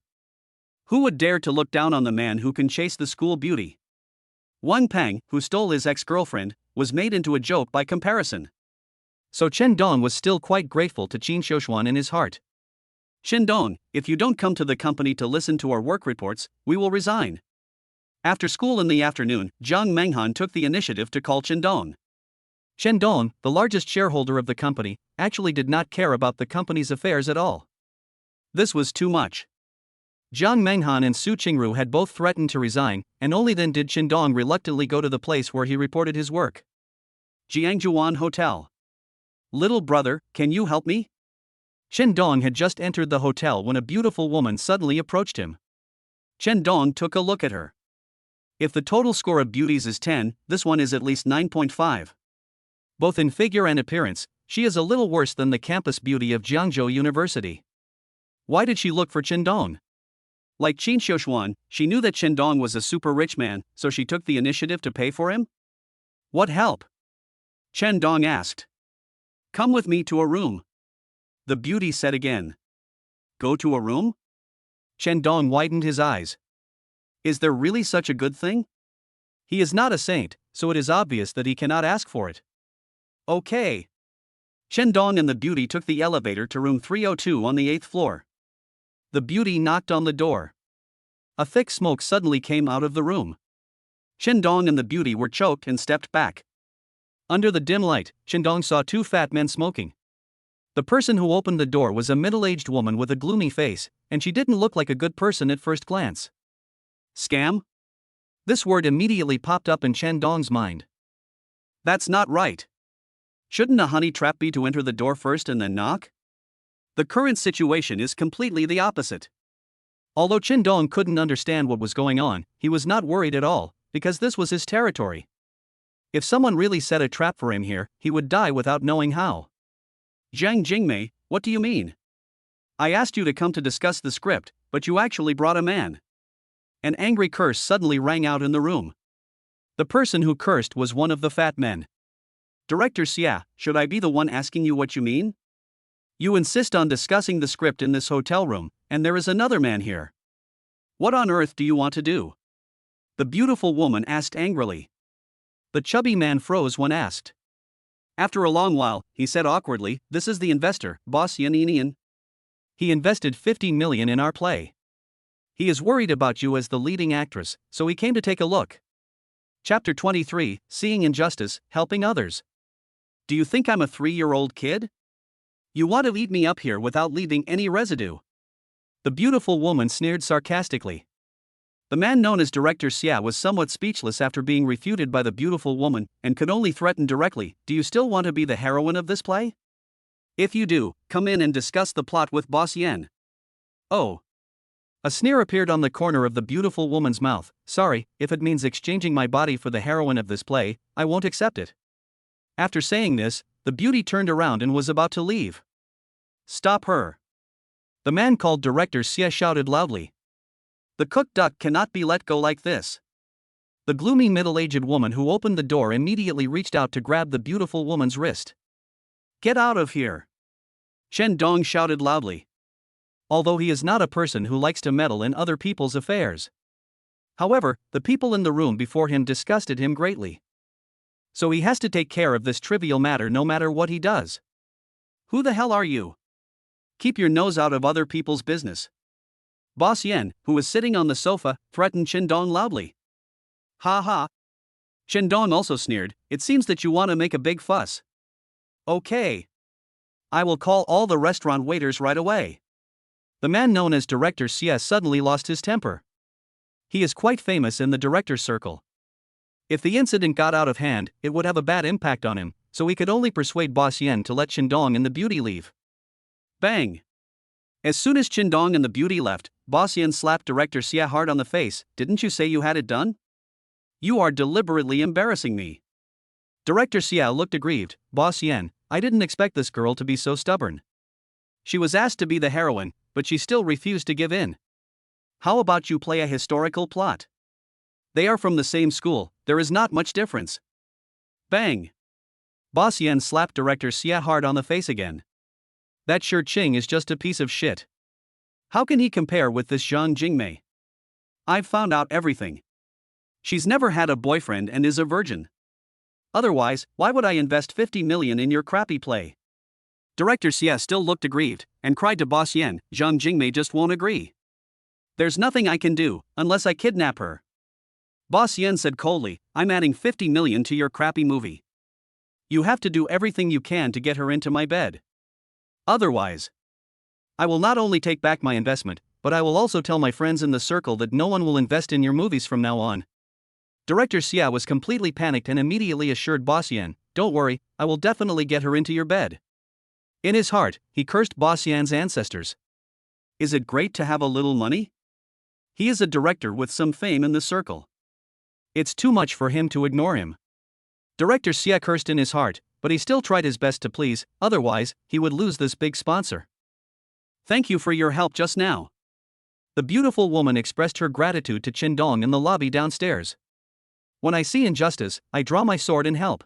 Who would dare to look down on the man who can chase the school beauty? Wang Peng, who stole his ex-girlfriend, was made into a joke by comparison. So Qin Dong was still quite grateful to Qin Shouxuan in his heart. Qin Dong, if you don't come to the company to listen to our work reports, we will resign. After school in the afternoon, Zhang Menghan took the initiative to call Qin Dong. Qin Dong, the largest shareholder of the company, actually did not care about the company's affairs at all. This was too much. Zhang Menghan and Su Qingru had both threatened to resign, and only then did Qin Dong reluctantly go to the place where he reported his work. Jiangjuan Hotel. Little brother, can you help me? Qin Dong had just entered the hotel when a beautiful woman suddenly approached him. Qin Dong took a look at her. If the total score of beauties is 10, this one is at least 9.5. Both in figure and appearance, she is a little worse than the campus beauty of Jiangzhou University. Why did she look for Qin Dong? Like Qin Shouxuan, she knew that Qin Dong was a super rich man, so she took the initiative to pay for him? What help? Qin Dong asked. Come with me to a room. The beauty said again. Go to a room? Qin Dong widened his eyes. Is there really such a good thing? He is not a saint, so it is obvious that he cannot ask for it. Okay. Qin Dong and the beauty took the elevator to room 302 on the 8th floor. The beauty knocked on the door. A thick smoke suddenly came out of the room. Qin Dong and the beauty were choked and stepped back. Under the dim light, Qin Dong saw two fat men smoking. The person who opened the door was a middle-aged woman with a gloomy face, and she didn't look like a good person at first glance. Scam? This word immediately popped up in Qin Dong's mind. That's not right. Shouldn't a honey trap be to enter the door first and then knock? The current situation is completely the opposite. Although Qin couldn't understand what was going on, he was not worried at all, because this was his territory. If someone really set a trap for him here, he would die without knowing how. Zhang Jingmei, what do you mean? I asked you to come to discuss the script, but you actually brought a man. An angry curse suddenly rang out in the room. The person who cursed was one of the fat men. Director Xia, should I be the one asking you what you mean? You insist on discussing the script in this hotel room, and there is another man here. What on earth do you want to do? The beautiful woman asked angrily. The chubby man froze when asked. After a long while, he said awkwardly, "This is the investor, Boss Yan. He invested 50 million in our play. He is worried about you as the leading actress, so he came to take a look." Chapter 23, Seeing Injustice, Helping Others. Do you think I'm a 3-year-old kid? You want to eat me up here without leaving any residue. The beautiful woman sneered sarcastically. The man known as Director Xia was somewhat speechless after being refuted by the beautiful woman, and could only threaten directly, "Do you still want to be the heroine of this play? If you do, come in and discuss the plot with Boss Yan." Oh. A sneer appeared on the corner of the beautiful woman's mouth. "Sorry, if it means exchanging my body for the heroine of this play, I won't accept it." After saying this, the beauty turned around and was about to leave. Stop her. The man called Director Xia shouted loudly. The cooked duck cannot be let go like this. The gloomy middle-aged woman who opened the door immediately reached out to grab the beautiful woman's wrist. Get out of here! Chen Dong shouted loudly. Although he is not a person who likes to meddle in other people's affairs. However, the people in the room before him disgusted him greatly. So he has to take care of this trivial matter no matter what he does. Who the hell are you? Keep your nose out of other people's business. Boss Yan, who was sitting on the sofa, threatened Qin loudly. Ha ha. Qin also sneered, "It seems that you want to make a big fuss. Okay. I will call all the restaurant waiters right away." The man known as Director Xia suddenly lost his temper. He is quite famous in the director's circle. If the incident got out of hand, it would have a bad impact on him, so he could only persuade Boss Yan to let Qin and the beauty leave. Bang! As soon as Qin and the beauty left, Boss Yan slapped Director Xia hard on the face. "Didn't you say you had it done? You are deliberately embarrassing me." Director Xia looked aggrieved. "Boss Yan, I didn't expect this girl to be so stubborn. She was asked to be the heroine, but she still refused to give in. How about you play a historical plot? They are from the same school, there is not much difference." Bang! Boss Yan slapped Director Xia hard on the face again. That Shi Qing is just a piece of shit. How can he compare with this Zhang Jingmei? I've found out everything. She's never had a boyfriend and is a virgin. Otherwise, why would I invest 50 million in your crappy play? Director Xia still looked aggrieved, and cried to Boss Yan, "Zhang Jingmei just won't agree. There's nothing I can do, unless I kidnap her." Boss Yan said coldly, "I'm adding 50 million to your crappy movie. You have to do everything you can to get her into my bed. Otherwise, I will not only take back my investment, but I will also tell my friends in the circle that no one will invest in your movies from now on." Director Xia was completely panicked and immediately assured Boss Yan, "Don't worry, I will definitely get her into your bed." In his heart, he cursed Boss Yan's ancestors. Is it great to have a little money? He is a director with some fame in the circle. It's too much for him to ignore him. Director Xia cursed in his heart, but he still tried his best to please, otherwise, he would lose this big sponsor. Thank you for your help just now. The beautiful woman expressed her gratitude to Qin in the lobby downstairs. When I see injustice, I draw my sword and help.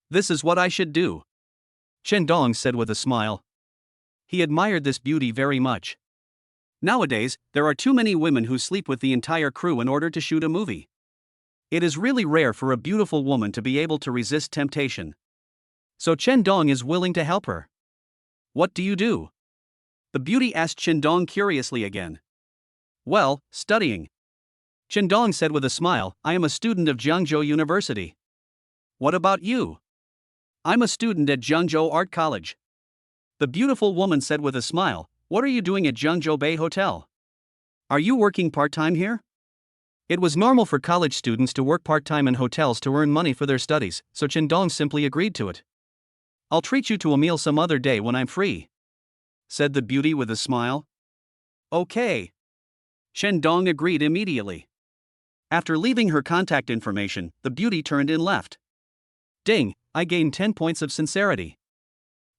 This is what I should do. Qin said with a smile. He admired this beauty very much. Nowadays, there are too many women who sleep with the entire crew in order to shoot a movie. It is really rare for a beautiful woman to be able to resist temptation. So Qin is willing to help her. What do you do? The beauty asked Qin curiously again. Well, studying. Qin said with a smile, I am a student of Jiangzhou University. What about you? I'm a student at Jiangzhou Art College. The beautiful woman said with a smile, what are you doing at Jiangzhou Bay Hotel? Are you working part-time here? It was normal for college students to work part-time in hotels to earn money for their studies, so Chen Dong simply agreed to it. "I'll treat you to a meal some other day when I'm free," said the beauty with a smile. "Okay." Chen Dong agreed immediately. After leaving her contact information, the beauty turned and left. Ding, I gained 10 points of sincerity.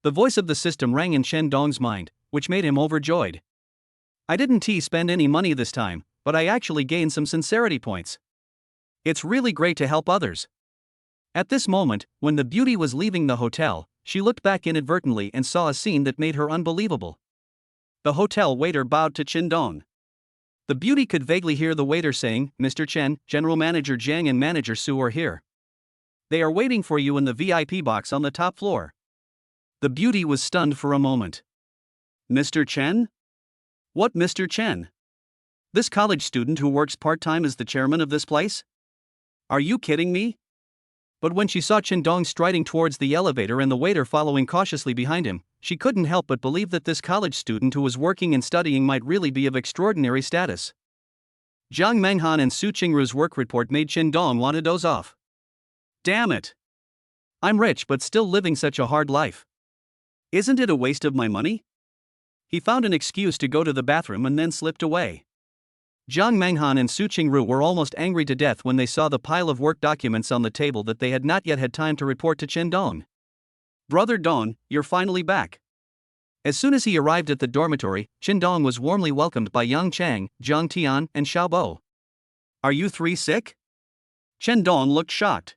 The voice of the system rang in Chen Dong's mind, which made him overjoyed. I didn't spend any money this time, but I actually gained some sincerity points. It's really great to help others. At this moment, when the beauty was leaving the hotel, she looked back inadvertently and saw a scene that made her unbelievable. The hotel waiter bowed to Chen Dong. The beauty could vaguely hear the waiter saying, "Mr. Chen, General Manager Jiang and Manager Su are here. They are waiting for you in the VIP box on the top floor." The beauty was stunned for a moment. "Mr. Chen? What Mr. Chen? This college student who works part-time is the chairman of this place? Are you kidding me?" But when she saw Chen Dong striding towards the elevator and the waiter following cautiously behind him, she couldn't help but believe that this college student who was working and studying might really be of extraordinary status. Zhang Menghan and Su Qingru's work report made Chen Dong want to doze off. Damn it! I'm rich but still living such a hard life. Isn't it a waste of my money? He found an excuse to go to the bathroom and then slipped away. Zhang Menghan and Su Qingru were almost angry to death when they saw the pile of work documents on the table that they had not yet had time to report to Chen Dong. "Brother Dong, you're finally back." As soon as he arrived at the dormitory, Chen Dong was warmly welcomed by Yang Chang, Zhang Tian, and Xiao Bo. "Are you three sick?" Chen Dong looked shocked.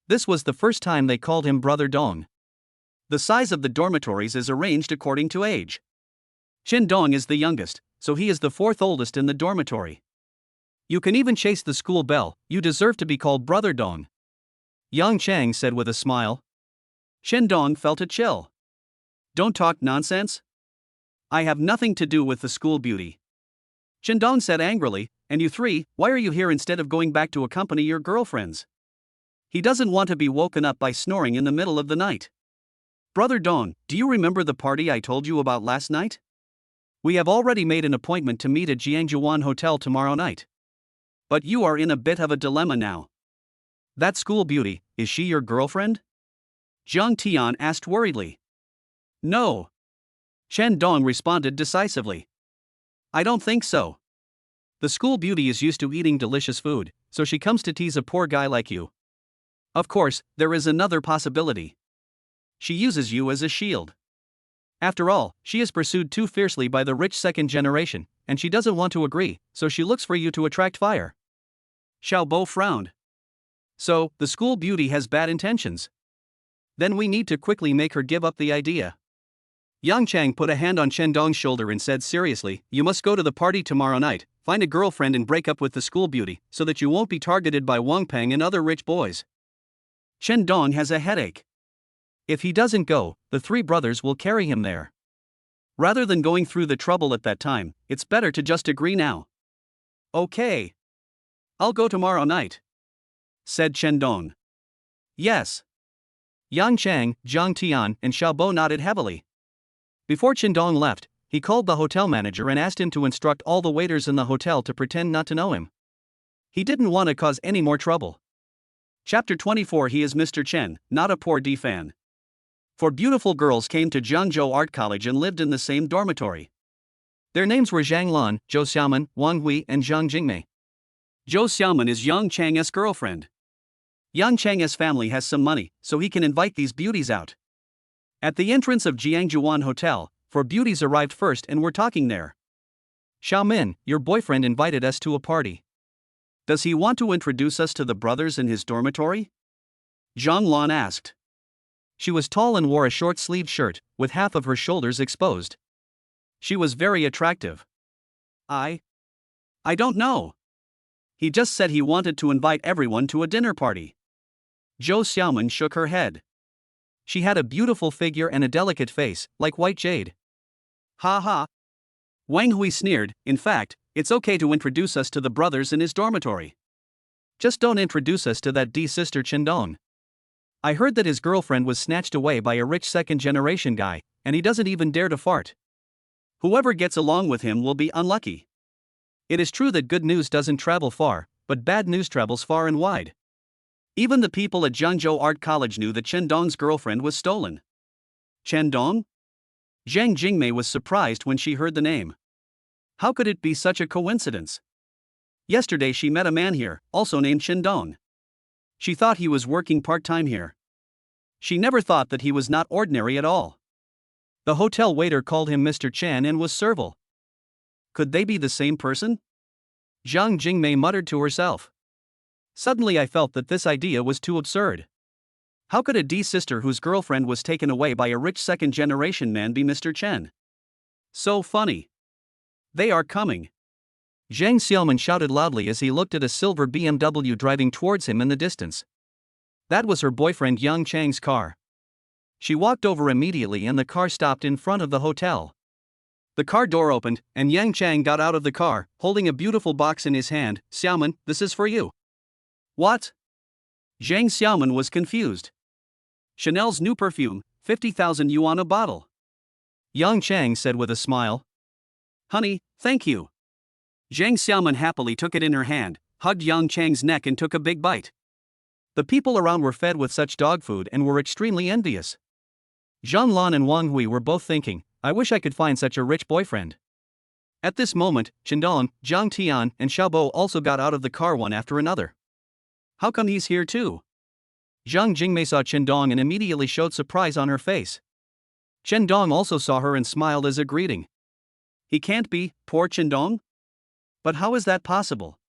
This was the first time they called him Brother Dong. The size of the dormitories is arranged according to age. Chen Dong is the youngest, so he is the fourth oldest in the dormitory. "You can even chase the school bell, you deserve to be called Brother Dong," Yang Chang said with a smile. Chen Dong felt a chill. "Don't talk nonsense. I have nothing to do with the school beauty," Chen Dong said angrily. "And you three, why are you here instead of going back to accompany your girlfriends? He doesn't want to be woken up by snoring in the middle of the night." "Brother Dong, do you remember the party I told you about last night? We have already made an appointment to meet at Jiangjuan Hotel tomorrow night. But you are in a bit of a dilemma now. That school beauty, is she your girlfriend?" Zhang Tian asked worriedly. "No." Chen Dong responded decisively. "I don't think so. The school beauty is used to eating delicious food, so she comes to tease a poor guy like you. Of course, there is another possibility. She uses you as a shield. After all, she is pursued too fiercely by the rich second generation, and she doesn't want to agree, so she looks for you to attract fire." Xiao Bo frowned. "So, the school beauty has bad intentions. Then we need to quickly make her give up the idea." Yang Chang put a hand on Chen Dong's shoulder and said seriously, "You must go to the party tomorrow night, find a girlfriend and break up with the school beauty, so that you won't be targeted by Wang Peng and other rich boys." Chen Dong has a headache. If he doesn't go, the three brothers will carry him there. Rather than going through the trouble at that time, it's better to just agree now. "Okay. I'll go tomorrow night," said Chen Dong. "Yes." Yang Chang, Zhang Tian, and Xiao Bo nodded heavily. Before Chen Dong left, he called the hotel manager and asked him to instruct all the waiters in the hotel to pretend not to know him. He didn't want to cause any more trouble. Chapter 24. He is Mr. Chen, not a part.If fan. Four beautiful girls came to Jiangzhou Art College and lived in the same dormitory. Their names were Zhang Lan, Zhou Xiaoman, Wang Hui, and Zhang Jingmei. Zhou Xiaoman is Yang Chang's girlfriend. Yang Chang's family has some money, so he can invite these beauties out. At the entrance of Jiangjuan Hotel, four beauties arrived first and were talking there. "Xiaomin, your boyfriend invited us to a party. Does he want to introduce us to the brothers in his dormitory?" Zhang Lan asked. She was tall and wore a short-sleeved shirt, with half of her shoulders exposed. She was very attractive. I don't know. He just said he wanted to invite everyone to a dinner party." Zhou Xiaoman shook her head. She had a beautiful figure and a delicate face, like white jade. "Ha ha." Wang Hui sneered. "In fact, it's okay to introduce us to the brothers in his dormitory. Just don't introduce us to that D-sister Chen Dong. I heard that his girlfriend was snatched away by a rich second-generation guy, and he doesn't even dare to fart. Whoever gets along with him will be unlucky." It is true that good news doesn't travel far, but bad news travels far and wide. Even the people at Zhangzhou Art College knew that Chen Dong's girlfriend was stolen. Chen Dong? Zhang Jingmei was surprised when she heard the name. How could it be such a coincidence? Yesterday she met a man here, also named Chen Dong. She thought he was working part-time here. She never thought that he was not ordinary at all. The hotel waiter called him Mr. Chen and was servile. Could they be the same person? Zhang Jingmei muttered to herself. Suddenly I felt that this idea was too absurd. How could a D sister whose girlfriend was taken away by a rich second-generation man be Mr. Chen? So funny. They are coming. Zhang Xiaoman shouted loudly as he looked at a silver BMW driving towards him in the distance. That was her boyfriend Yang Chang's car. She walked over immediately and the car stopped in front of the hotel. The car door opened, and Yang Chang got out of the car, holding a beautiful box in his hand. Xiaoman, this is for you. What? Zhang Xiaoman was confused. Chanel's new perfume, 50,000 yuan a bottle. Yang Chang said with a smile. Honey, thank you. Zhang Xiaoman happily took it in her hand, hugged Yang Chang's neck and took a big bite. The people around were fed with such dog food and were extremely envious. Zhang Lan and Wang Hui were both thinking, I wish I could find such a rich boyfriend. At this moment, Chen Dong, Zhang Tian, and Xiaobo also got out of the car one after another. How come he's here too? Zhang Jingmei saw Chen Dong and immediately showed surprise on her face. Chen Dong also saw her and smiled as a greeting. He can't be, poor Chen Dong? But how is that possible?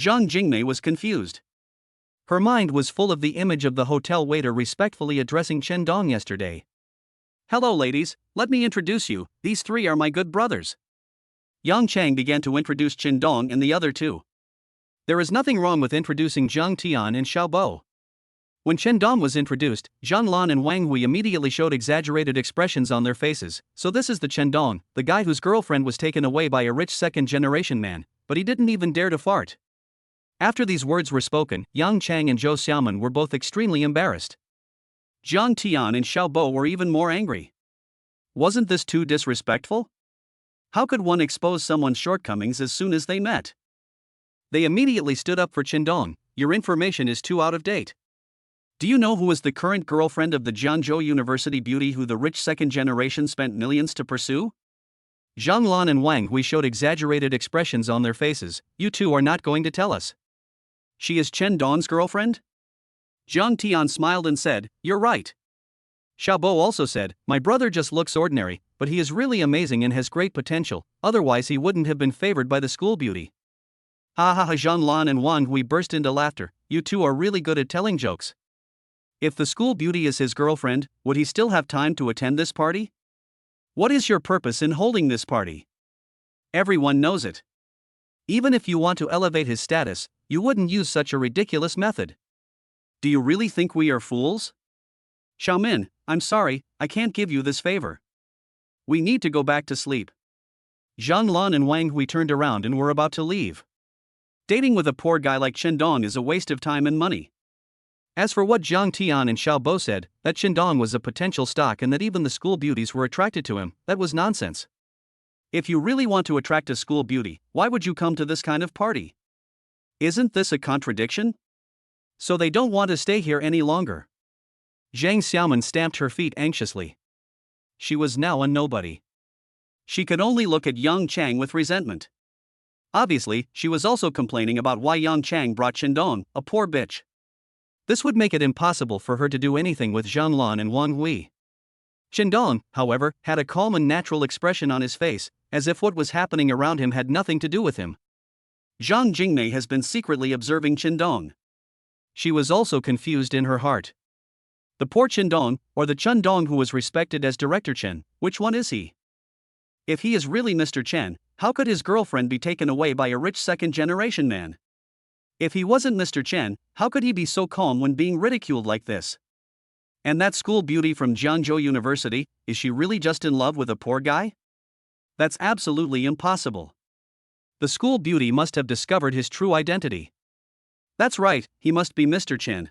Zhang Jingmei was confused. Her mind was full of the image of the hotel waiter respectfully addressing Chen Dong yesterday. Hello ladies, let me introduce you, these three are my good brothers. Yang Chang began to introduce Chen Dong and the other two. There is nothing wrong with introducing Zhang Tian and Xiaobo. When Chen Dong was introduced, Zhang Lan and Wang Hui immediately showed exaggerated expressions on their faces. So this is the Chen Dong, the guy whose girlfriend was taken away by a rich second-generation man, but he didn't even dare to fart. After these words were spoken, Yang Chang and Zhou Xiaoman were both extremely embarrassed. Zhang Tian and Xiaobo were even more angry. Wasn't this too disrespectful? How could one expose someone's shortcomings as soon as they met? They immediately stood up for Chen Dong. Your information is too out of date. Do you know who is the current girlfriend of the Jiangzhou University beauty who the rich second generation spent millions to pursue? Zhang Lan and Wang Hui showed exaggerated expressions on their faces. You two are not going to tell us. She is Chen Dong's girlfriend? Zhang Tian smiled and said, you're right. Xiaobo also said, my brother just looks ordinary, but he is really amazing and has great potential, otherwise he wouldn't have been favored by the school beauty. Ha ha ha! Zhang Lan and Wang Hui burst into laughter. You two are really good at telling jokes. If the school beauty is his girlfriend, would he still have time to attend this party? What is your purpose in holding this party? Everyone knows it. Even if you want to elevate his status, you wouldn't use such a ridiculous method. Do you really think we are fools? Xiaomin, I'm sorry, I can't give you this favor. We need to go back to sleep. Zhang Lan and Wang Hui turned around and were about to leave. Dating with a poor guy like Chen Dong is a waste of time and money. As for what Zhang Tian and Xiaobo said, that Chen Dong was a potential stock and that even the school beauties were attracted to him, that was nonsense. If you really want to attract a school beauty, why would you come to this kind of party? Isn't this a contradiction? So they don't want to stay here any longer. Zhang Xiaoman stamped her feet anxiously. She was now a nobody. She could only look at Yang Chang with resentment. Obviously, she was also complaining about why Yang Chang brought Chen Dong, a poor bitch. This would make it impossible for her to do anything with Zhang Lan and Wang Hui. Chen Dong, however, had a calm and natural expression on his face, as if what was happening around him had nothing to do with him. Zhang Jingmei has been secretly observing Chen Dong. She was also confused in her heart. The poor Chen Dong, or the Chen Dong who was respected as Director Chen, which one is he? If he is really Mr. Chen, how could his girlfriend be taken away by a rich second-generation man? If he wasn't Mr. Chen, how could he be so calm when being ridiculed like this? And that school beauty from Jiangzhou University, is she really just in love with a poor guy? That's absolutely impossible. The school beauty must have discovered his true identity. That's right, he must be Mr. Chen.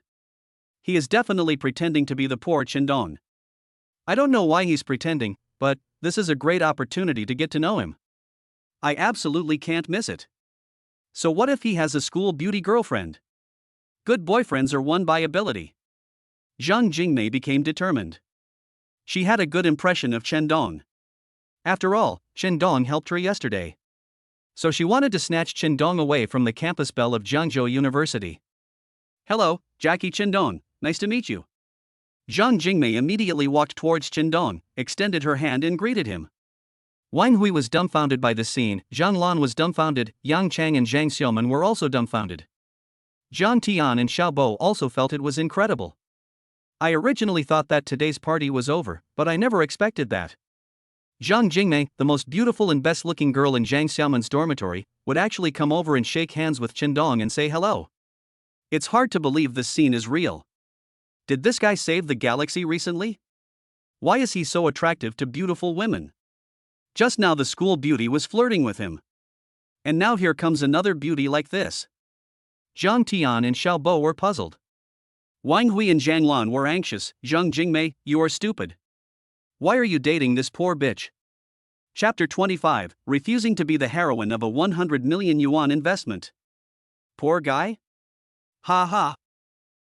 He is definitely pretending to be the poor Chen Dong. I don't know why he's pretending, but this is a great opportunity to get to know him. I absolutely can't miss it. So what if he has a school beauty girlfriend? Good boyfriends are won by ability. Zhang Jingmei became determined. She had a good impression of Chen Dong. After all, Chen Dong helped her yesterday. So she wanted to snatch Chen Dong away from the campus belle of Jiangzhou University. Hello, Jackie Chen Dong, nice to meet you. Zhang Jingmei immediately walked towards Chen Dong, extended her hand and greeted him. Wang Hui was dumbfounded by this scene, Zhang Lan was dumbfounded, Yang Chang and Zhang Xiaoman were also dumbfounded. Zhang Tian and Xiao Bo also felt it was incredible. I originally thought that today's party was over, but I never expected that. Zhang Jingmei, the most beautiful and best-looking girl in Zhang Xiaoman's dormitory, would actually come over and shake hands with Chen Dong and say hello. It's hard to believe this scene is real. Did this guy save the galaxy recently? Why is he so attractive to beautiful women? Just now the school beauty was flirting with him. And now here comes another beauty like this. Zhang Tian and Xiao Bo were puzzled. Wang Hui and Zhang Lan were anxious. Zhang Jingmei, you are stupid. Why are you dating this poor bitch? Chapter 25, refusing to be the heroine of a 100 million yuan investment. Poor guy? Ha ha.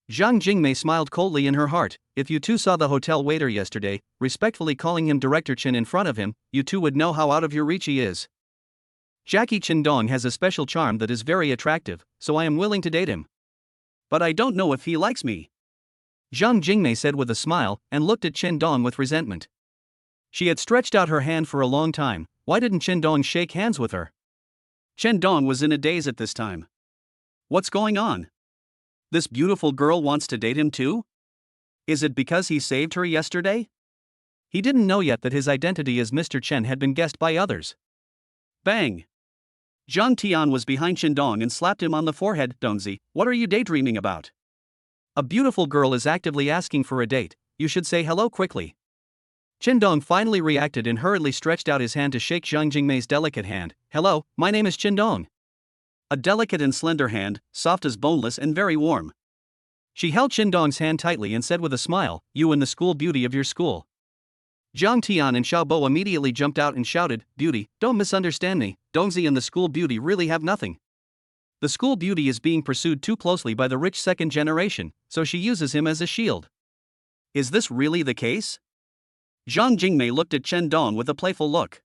Zhang Jingmei smiled coldly in her heart. If you two saw the hotel waiter yesterday, respectfully calling him Director Chen in front of him, you two would know how out of your reach he is. Jackie Chen Dong has a special charm that is very attractive, so I am willing to date him. But I don't know if he likes me. Zhang Jingmei said with a smile, and looked at Chen Dong with resentment. She had stretched out her hand for a long time. Why didn't Chen Dong shake hands with her? Chen Dong was in a daze at this time. What's going on? This beautiful girl wants to date him too? Is it because he saved her yesterday? He didn't know yet that his identity as Mr. Chen had been guessed by others. Bang! Zhang Tian was behind Chen Dong and slapped him on the forehead. Dongzi, what are you daydreaming about? A beautiful girl is actively asking for a date, you should say hello quickly. Chen Dong finally reacted and hurriedly stretched out his hand to shake Zhang Jingmei's delicate hand. Hello, my name is Chen Dong. A delicate and slender hand, soft as boneless and very warm. She held Chen Dong's hand tightly and said with a smile, you and the school beauty of your school. Zhang Tian and Xiao Bo immediately jumped out and shouted, Beauty, don't misunderstand me, Dongzi and the school beauty really have nothing. The school beauty is being pursued too closely by the rich second generation, so she uses him as a shield. Is this really the case? Zhang Jingmei looked at Chen Dong with a playful look.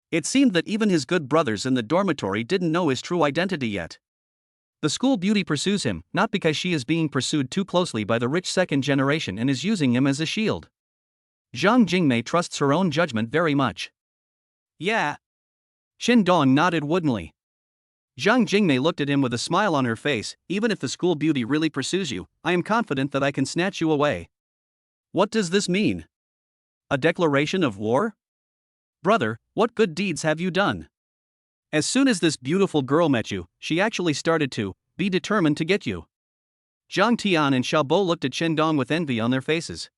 It seemed that even his good brothers in the dormitory didn't know his true identity yet. The school beauty pursues him, not because she is being pursued too closely by the rich second generation and is using him as a shield. Zhang Jingmei trusts her own judgment very much. Yeah. Chen Dong nodded woodenly. Zhang Jingmei looked at him with a smile on her face. Even if the school beauty really pursues you, I am confident that I can snatch you away. What does this mean? A declaration of war? Brother, what good deeds have you done? As soon as this beautiful girl met you, she actually started to be determined to get you. Zhang Tian and Xiao Bo looked at Chen Dong with envy on their faces.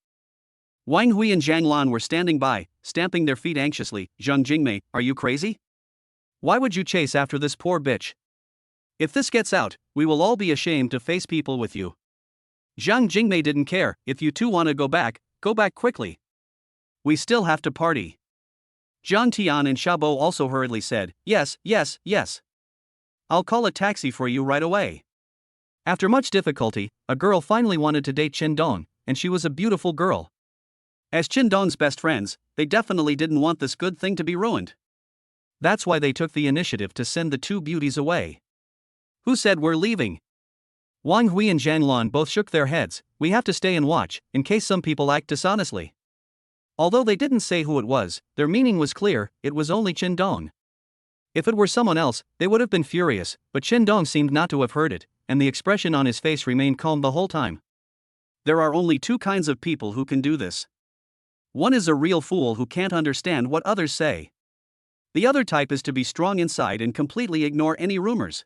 Wang Hui and Zhang Lan were standing by, stamping their feet anxiously. Zhang Jingmei, are you crazy? Why would you chase after this poor bitch? If this gets out, we will all be ashamed to face people with you. Zhang Jingmei didn't care. If you two want to go back quickly. We still have to party. Zhang Tian and Xiao Bo also hurriedly said, yes. I'll call a taxi for you right away. After much difficulty, a girl finally wanted to date Chen Dong, and she was a beautiful girl. As Chen Dong's best friends, they definitely didn't want this good thing to be ruined. That's why they took the initiative to send the two beauties away. Who said we're leaving? Wang Hui and Zhang Lan both shook their heads. We have to stay and watch, in case some people act dishonestly. Although they didn't say who it was, their meaning was clear, it was only Chen Dong. If it were someone else, they would have been furious, but Chen Dong seemed not to have heard it, and the expression on his face remained calm the whole time. There are only two kinds of people who can do this. One is a real fool who can't understand what others say. The other type is to be strong inside and completely ignore any rumors.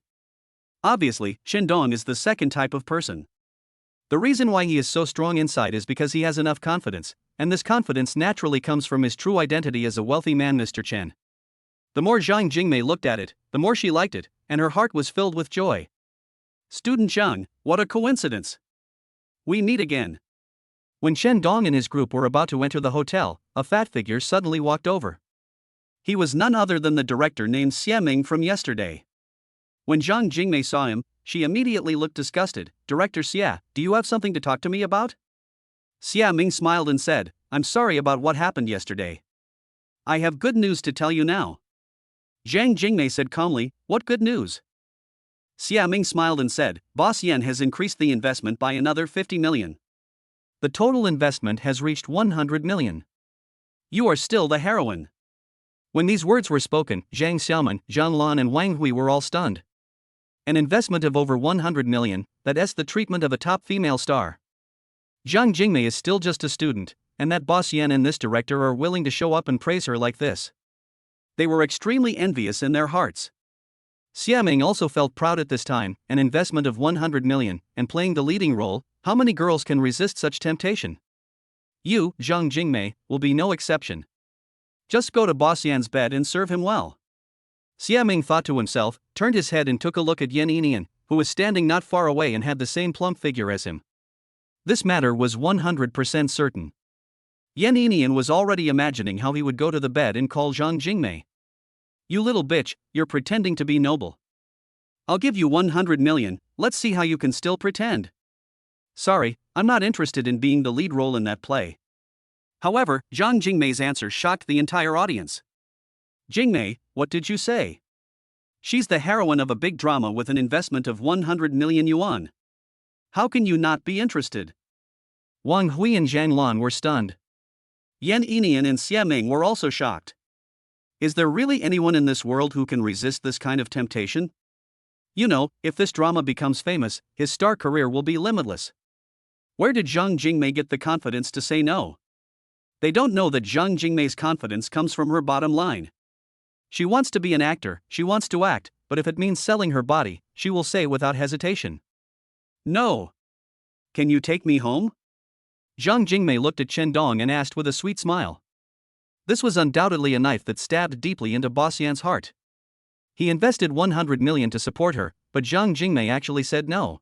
Obviously, Chen Dong is the second type of person. The reason why he is so strong inside is because he has enough confidence, and this confidence naturally comes from his true identity as a wealthy man, Mr. Chen. The more Zhang Jingmei looked at it, the more she liked it, and her heart was filled with joy. Student Zhang, what a coincidence. We meet again. When Chen Dong and his group were about to enter the hotel, a fat figure suddenly walked over. He was none other than the director named Xie Ming from yesterday. When Zhang Jingmei saw him, she immediately looked disgusted. "Director Xie, do you have something to talk to me about?" Xie Ming smiled and said, "I'm sorry about what happened yesterday. I have good news to tell you now." Zhang Jingmei said calmly, "What good news?" Xie Ming smiled and said, "Boss Yan has increased the investment by another 50 million. The total investment has reached 100 million. You are still the heroine." When these words were spoken, Zhang Xiaoman, Zhang Lan and Wang Hui were all stunned. An investment of over 100 million, that's the treatment of a top female star. Zhang Jingmei is still just a student, and that Boss Yan and this director are willing to show up and praise her like this. They were extremely envious in their hearts. Xie Ming also felt proud at this time, an investment of 100 million, and playing the leading role. How many girls can resist such temptation? You, Zhang Jingmei, will be no exception. Just go to Boss Yan's bed and serve him well. Xie Ming thought to himself, turned his head and took a look at Yan Yinian, who was standing not far away and had the same plump figure as him. This matter was 100% certain. Yan Yinian was already imagining how he would go to the bed and call Zhang Jingmei. "You little bitch, you're pretending to be noble. I'll give you 100 million, let's see how you can still pretend." "Sorry, I'm not interested in being the lead role in that play." However, Zhang Jingmei's answer shocked the entire audience. "Jingmei, what did you say? She's the heroine of a big drama with an investment of 100 million yuan. How can you not be interested?" Wang Hui and Zhang Lan were stunned. Yan Yinian and Xie Ming were also shocked. Is there really anyone in this world who can resist this kind of temptation? You know, if this drama becomes famous, his star career will be limitless. Where did Zhang Jingmei get the confidence to say no? They don't know that Zhang Jingmei's confidence comes from her bottom line. She wants to be an actor, she wants to act, but if it means selling her body, she will say without hesitation, "No. Can you take me home?" Zhang Jingmei looked at Chen Dong and asked with a sweet smile. This was undoubtedly a knife that stabbed deeply into Boss Yan's heart. He invested 100 million to support her, but Zhang Jingmei actually said no.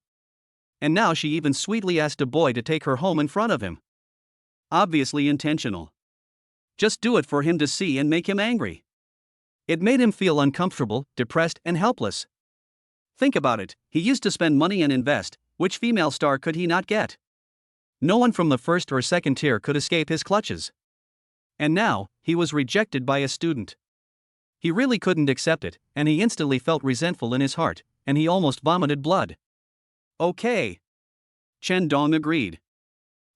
And now she even sweetly asked a boy to take her home in front of him. Obviously intentional. Just do it for him to see and make him angry. It made him feel uncomfortable, depressed, and helpless. Think about it, he used to spend money and invest, which female star could he not get? No one from the first or second tier could escape his clutches. And now, he was rejected by a student. He really couldn't accept it, and he instantly felt resentful in his heart, and he almost vomited blood. "Okay." Chen Dong agreed.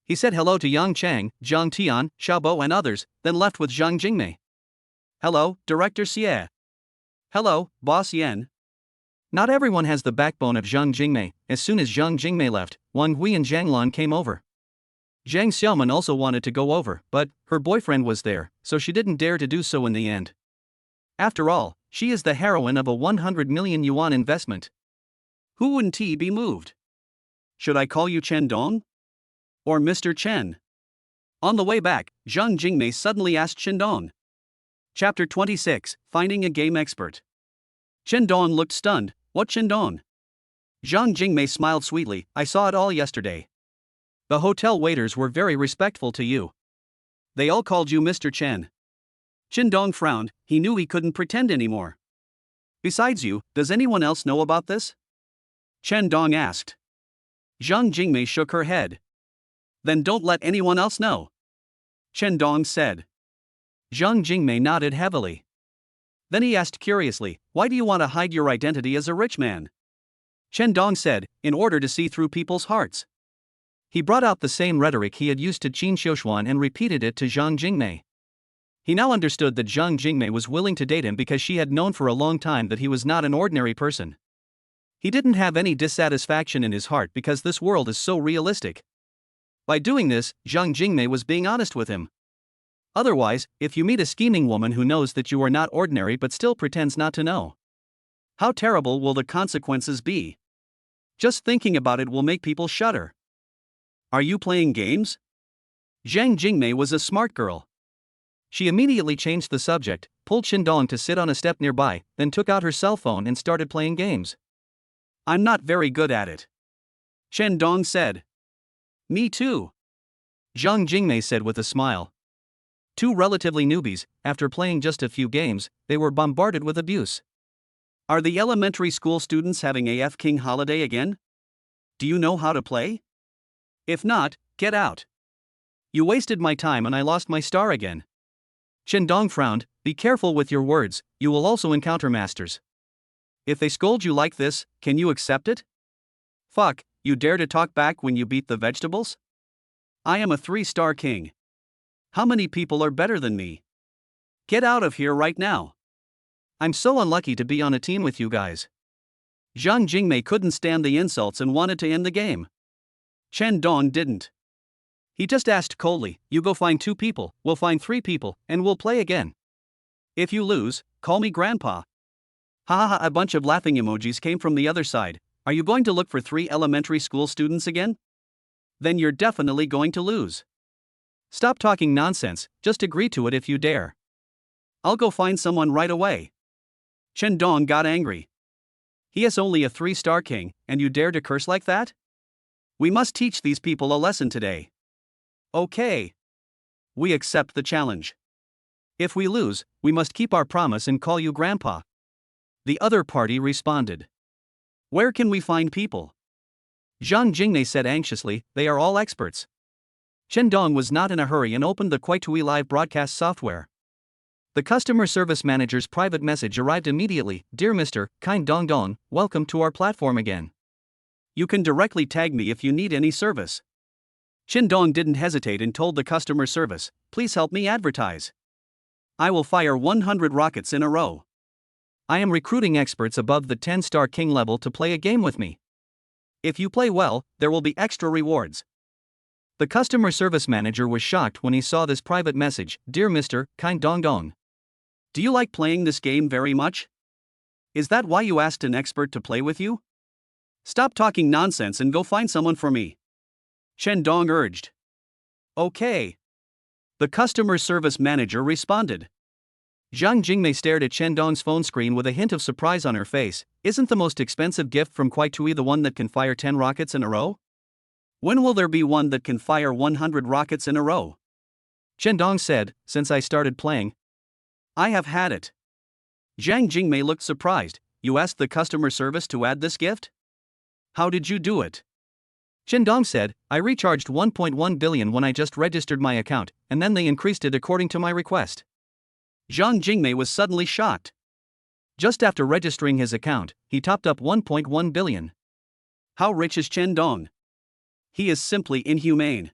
He said hello to Yang Chang, Zhang Tian, Xiaobo and others, then left with Zhang Jingmei. "Hello, Director Xie." "Hello, Boss Yan." Not everyone has the backbone of Zhang Jingmei. As soon as Zhang Jingmei left, Wang Hui and Zhang Lan came over. Zhang Xiaoman also wanted to go over, but her boyfriend was there, so she didn't dare to do so in the end. After all, she is the heroine of a 100 million yuan investment. Who wouldn't he be moved? Should I call you Chen Dong? Or Mr. Chen? On the way back, Zhang Jingmei suddenly asked Chen Dong. Chapter 26, Finding a Game Expert. Chen Dong looked stunned. "What Chen Dong?" Zhang Jingmei smiled sweetly. "I saw it all yesterday. The hotel waiters were very respectful to you. They all called you Mr. Chen." Chen Dong frowned, he knew he couldn't pretend anymore. "Besides you, does anyone else know about this?" Chen Dong asked. Zhang Jingmei shook her head. "Then don't let anyone else know," Chen Dong said. Zhang Jingmei nodded heavily. Then he asked curiously, "Why do you want to hide your identity as a rich man?" Chen Dong said, "In order to see through people's hearts." He brought out the same rhetoric he had used to Qin Xiuxuan and repeated it to Zhang Jingmei. He now understood that Zhang Jingmei was willing to date him because she had known for a long time that he was not an ordinary person. He didn't have any dissatisfaction in his heart because this world is so realistic. By doing this, Zhang Jingmei was being honest with him. Otherwise, if you meet a scheming woman who knows that you are not ordinary but still pretends not to know, how terrible will the consequences be? Just thinking about it will make people shudder. Are you playing games? Zhang Jingmei was a smart girl. She immediately changed the subject, pulled Chen Dong to sit on a step nearby, then took out her cell phone and started playing games. "I'm not very good at it," Chen Dong said. "Me too," Zhang Jingmei said with a smile. Two relatively newbies, after playing just a few games, they were bombarded with abuse. Are the elementary school students having a F-King holiday again? Do you know how to play? If not, get out. You wasted my time and I lost my star again. Shendong frowned. Be careful with your words, you will also encounter masters. If they scold you like this, can you accept it? Fuck, you dare to talk back when you beat the vegetables? I am a 3-star king. How many people are better than me? Get out of here right now. I'm so unlucky to be on a team with you guys. Zhang Jingmei couldn't stand the insults and wanted to end the game. Chen Dong didn't. He just asked coldly, you go find 2 people, we'll find 3 people, and we'll play again. If you lose, call me grandpa. Hahaha, a bunch of laughing emojis came from the other side. Are you going to look for 3 elementary school students again? Then you're definitely going to lose. Stop talking nonsense, just agree to it if you dare. I'll go find someone right away. Chen Dong got angry. He is only a 3-star king, and you dare to curse like that? We must teach these people a lesson today. Okay. We accept the challenge. If we lose, we must keep our promise and call you grandpa. The other party responded. Where can we find people? Zhang Jingmei said anxiously, they are all experts. Chen Dong was not in a hurry and opened the Kuaitui live broadcast software. The customer service manager's private message arrived immediately. Dear Mr. Kind Dong Dong, welcome to our platform again. You can directly tag me if you need any service. Chen Dong didn't hesitate and told the customer service, please help me advertise. I will fire 100 rockets in a row. I am recruiting experts above the 10-star king level to play a game with me. If you play well, there will be extra rewards. The customer service manager was shocked when he saw this private message. Dear Mr. Kind Dong Dong. Do you like playing this game very much? Is that why you asked an expert to play with you? Stop talking nonsense and go find someone for me. Chen Dong urged. Okay. The customer service manager responded. Zhang Jingmei stared at Chen Dong's phone screen with a hint of surprise on her face. Isn't the most expensive gift from Kuaitui the one that can fire 10 rockets in a row? When will there be one that can fire 100 rockets in a row? Chen Dong said, since I started playing. I have had it. Zhang Jingmei looked surprised. You asked the customer service to add this gift? How did you do it? Chen Dong said, I recharged 1.1 billion when I just registered my account, and then they increased it according to my request. Zhang Jingmei was suddenly shocked. Just after registering his account, he topped up 1.1 billion. How rich is Chen Dong? He is simply inhumane.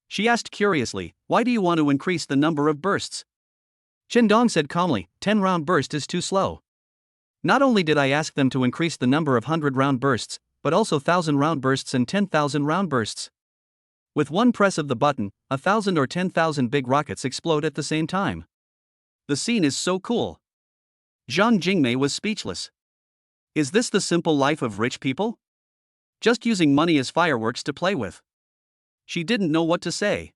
She asked curiously, why do you want to increase the number of bursts? Chen Dong said calmly, 10-round burst is too slow. Not only did I ask them to increase the number of 100-round bursts, but also 1,000-round bursts and 10,000-round bursts. With one press of the button, 1,000 or 10,000 big rockets explode at the same time. The scene is so cool. Zhang Jingmei was speechless. Is this the simple life of rich people? Just using money as fireworks to play with. She didn't know what to say.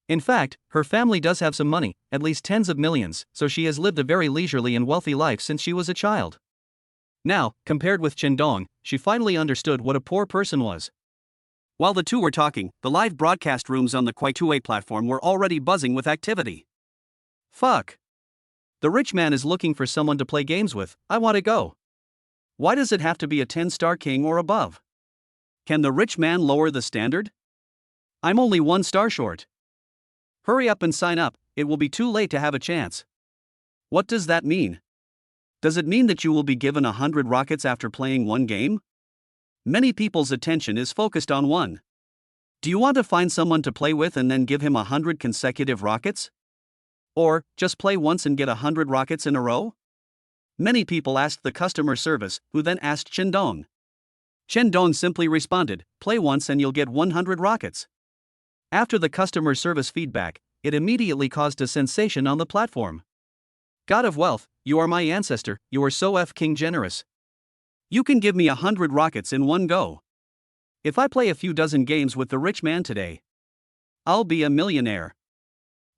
In fact, her family does have some money, at least tens of millions, so she has lived a very leisurely and wealthy life since she was a child. Now, compared with Chen Dong, she finally understood what a poor person was. While the two were talking, the live broadcast rooms on the Kuaitui platform were already buzzing with activity. Fuck. The rich man is looking for someone to play games with. I want to go. Why does it have to be a 10-star king or above? Can the rich man lower the standard? I'm only 1 star short. Hurry up and sign up, it will be too late to have a chance. What does that mean? Does it mean that you will be given 100 rockets after playing one game? Many people's attention is focused on one. Do you want to find someone to play with and then give him 100 consecutive rockets? Or, just play once and get 100 rockets in a row? Many people asked the customer service, who then asked Chen Dong. Chen Dong simply responded, play once and you'll get 100 rockets. After the customer service feedback, it immediately caused a sensation on the platform. God of wealth, you are my ancestor, you are so F-King generous. You can give me 100 rockets in one go. If I play a few dozen games with the rich man today, I'll be a millionaire.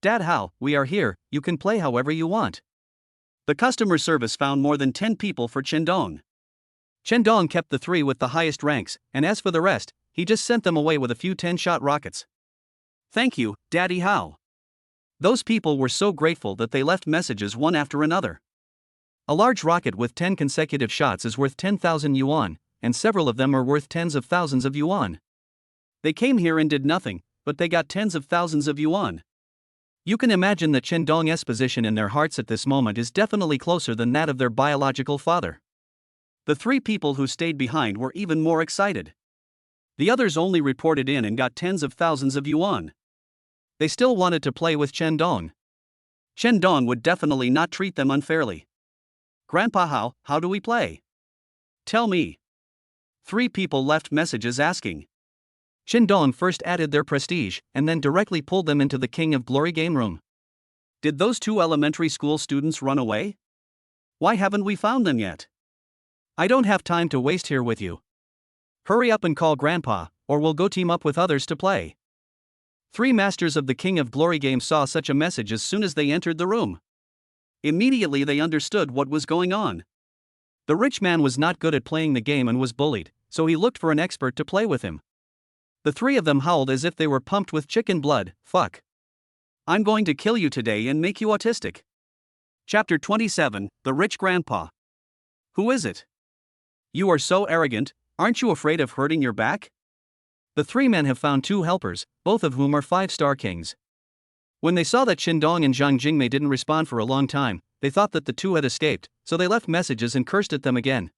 Dad Hao, we are here, you can play however you want. The customer service found more than 10 people for Chen Dong. Chen Dong kept the 3 with the highest ranks, and as for the rest, he just sent them away with a few 10-shot rockets. Thank you, Daddy Hao. Those people were so grateful that they left messages one after another. A large rocket with 10 consecutive shots is worth 10,000 yuan, and several of them are worth tens of thousands of yuan. They came here and did nothing, but they got tens of thousands of yuan. You can imagine that Chen Dong's position in their hearts at this moment is definitely closer than that of their biological father. The three people who stayed behind were even more excited. The others only reported in and got tens of thousands of yuan. They still wanted to play with Chen Dong. Chen Dong would definitely not treat them unfairly. Grandpa, how do we play? Tell me. Three people left messages asking. Chen Dong first added their prestige and then directly pulled them into the King of Glory game room. Did those two elementary school students run away? Why haven't we found them yet? I don't have time to waste here with you. Hurry up and call Grandpa, or we'll go team up with others to play. Three masters of the King of Glory game saw such a message as soon as they entered the room. Immediately they understood what was going on. The rich man was not good at playing the game and was bullied, so he looked for an expert to play with him. The three of them howled as if they were pumped with chicken blood. Fuck. I'm going to kill you today and make you autistic. Chapter 27, The Rich Grandpa. Who is it? You are so arrogant, aren't you afraid of hurting your back? The three men have found two helpers, both of whom are 5-star kings. When they saw that Chen Dong and Zhang Jingmei didn't respond for a long time, they thought that the two had escaped, so they left messages and cursed at them again.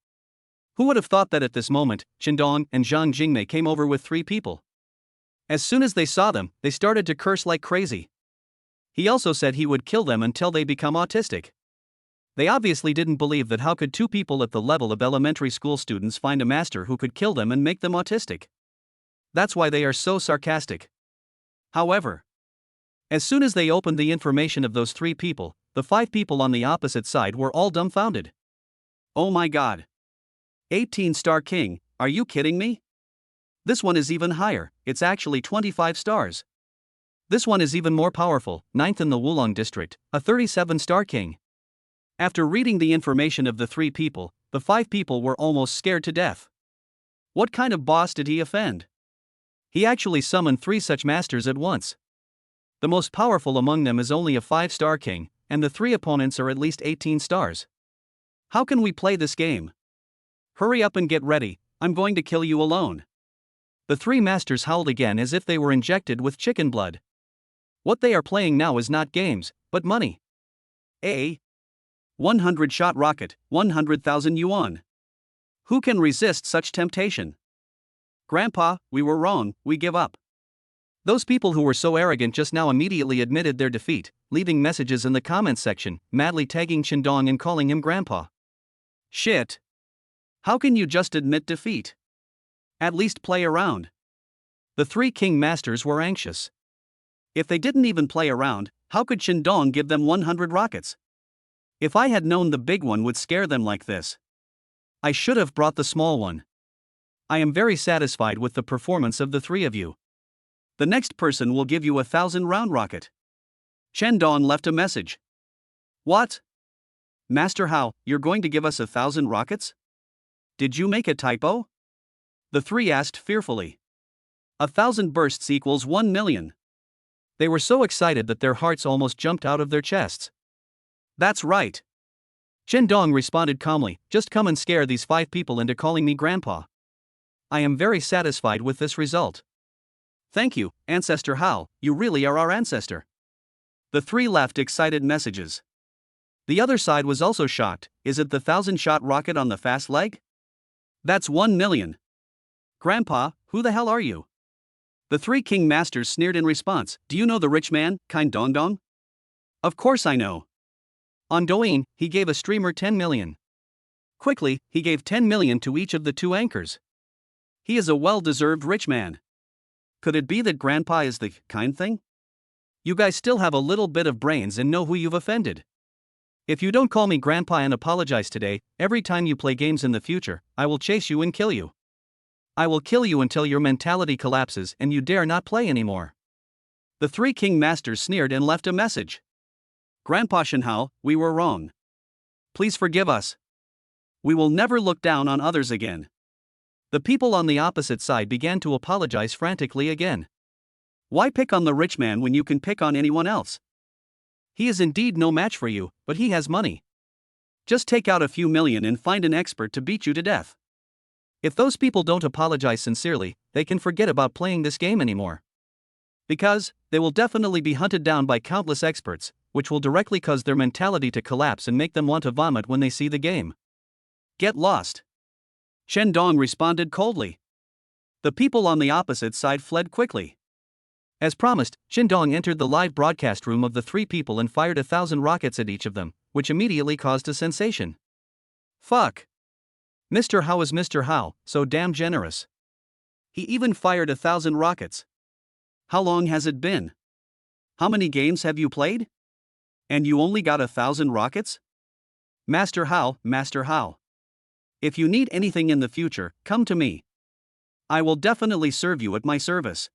Who would have thought that at this moment, Chen Dong and Zhang Jingmei came over with three people? As soon as they saw them, they started to curse like crazy. He also said he would kill them until they become autistic. They obviously didn't believe that how could two people at the level of elementary school students find a master who could kill them and make them autistic. That's why they are so sarcastic. However, as soon as they opened the information of those three people, the 5 people on the opposite side were all dumbfounded. Oh my god. 18-star king, are you kidding me? This one is even higher, it's actually 25 stars. This one is even more powerful, 9th in the Wulong district, a 37-star king. After reading the information of the 3 people, the 5 people were almost scared to death. What kind of boss did he offend? He actually summoned 3 such masters at once. The most powerful among them is only a 5-star king, and the 3 opponents are at least 18 stars. How can we play this game? Hurry up and get ready, I'm going to kill you alone. The 3 masters howled again as if they were injected with chicken blood. What they are playing now is not games, but money. 100-shot rocket, 100,000 yuan. Who can resist such temptation? Grandpa, we were wrong, we give up. Those people who were so arrogant just now immediately admitted their defeat, leaving messages in the comments section, madly tagging Chen Dong and calling him Grandpa. Shit. How can you just admit defeat? At least play around. The 3 king masters were anxious. If they didn't even play around, how could Chen Dong give them 100 rockets? If I had known the big one would scare them like this, I should have brought the small one. I am very satisfied with the performance of the 3 of you. The next person will give you 1,000-round rocket. Chen Dong left a message. What? Master Hao, you're going to give us 1,000 rockets? Did you make a typo? The 3 asked fearfully. 1,000 bursts equals 1 million. They were so excited that their hearts almost jumped out of their chests. That's right. Chen Dong responded calmly, just come and scare these 5 people into calling me Grandpa. I am very satisfied with this result. Thank you, Ancestor Hao, you really are our ancestor. The 3 left excited messages. The other side was also shocked, is it the 1,000-shot rocket on the fast leg? That's 1 million. Grandpa, who the hell are you? The 3 king masters sneered in response, do you know the rich man, Kind Dong Dong? Of course I know. On Douyin, he gave a streamer 10 million. Quickly, he gave 10 million to each of the 2 anchors. He is a well-deserved rich man. Could it be that Grandpa is the kind thing? You guys still have a little bit of brains and know who you've offended. If you don't call me Grandpa and apologize today, every time you play games in the future, I will chase you and kill you. I will kill you until your mentality collapses and you dare not play anymore. The 3 king masters sneered and left a message. Grandpa Shenhao, we were wrong. Please forgive us. We will never look down on others again. The people on the opposite side began to apologize frantically again. Why pick on the rich man when you can pick on anyone else? He is indeed no match for you, but he has money. Just take out a few million and find an expert to beat you to death. If those people don't apologize sincerely, they can forget about playing this game anymore. Because, they will definitely be hunted down by countless experts, which will directly cause their mentality to collapse and make them want to vomit when they see the game. Get lost. Chen Dong responded coldly. The people on the opposite side fled quickly. As promised, Chen Dong entered the live broadcast room of the three people and fired 1,000 rockets at each of them, which immediately caused a sensation. Fuck. Mr. How is Mr. How so damn generous? He even fired 1,000 rockets. How long has it been? How many games have you played? And you only got 1,000 rockets? Master How, Master How. If you need anything in the future, come to me. I will definitely serve you at my service.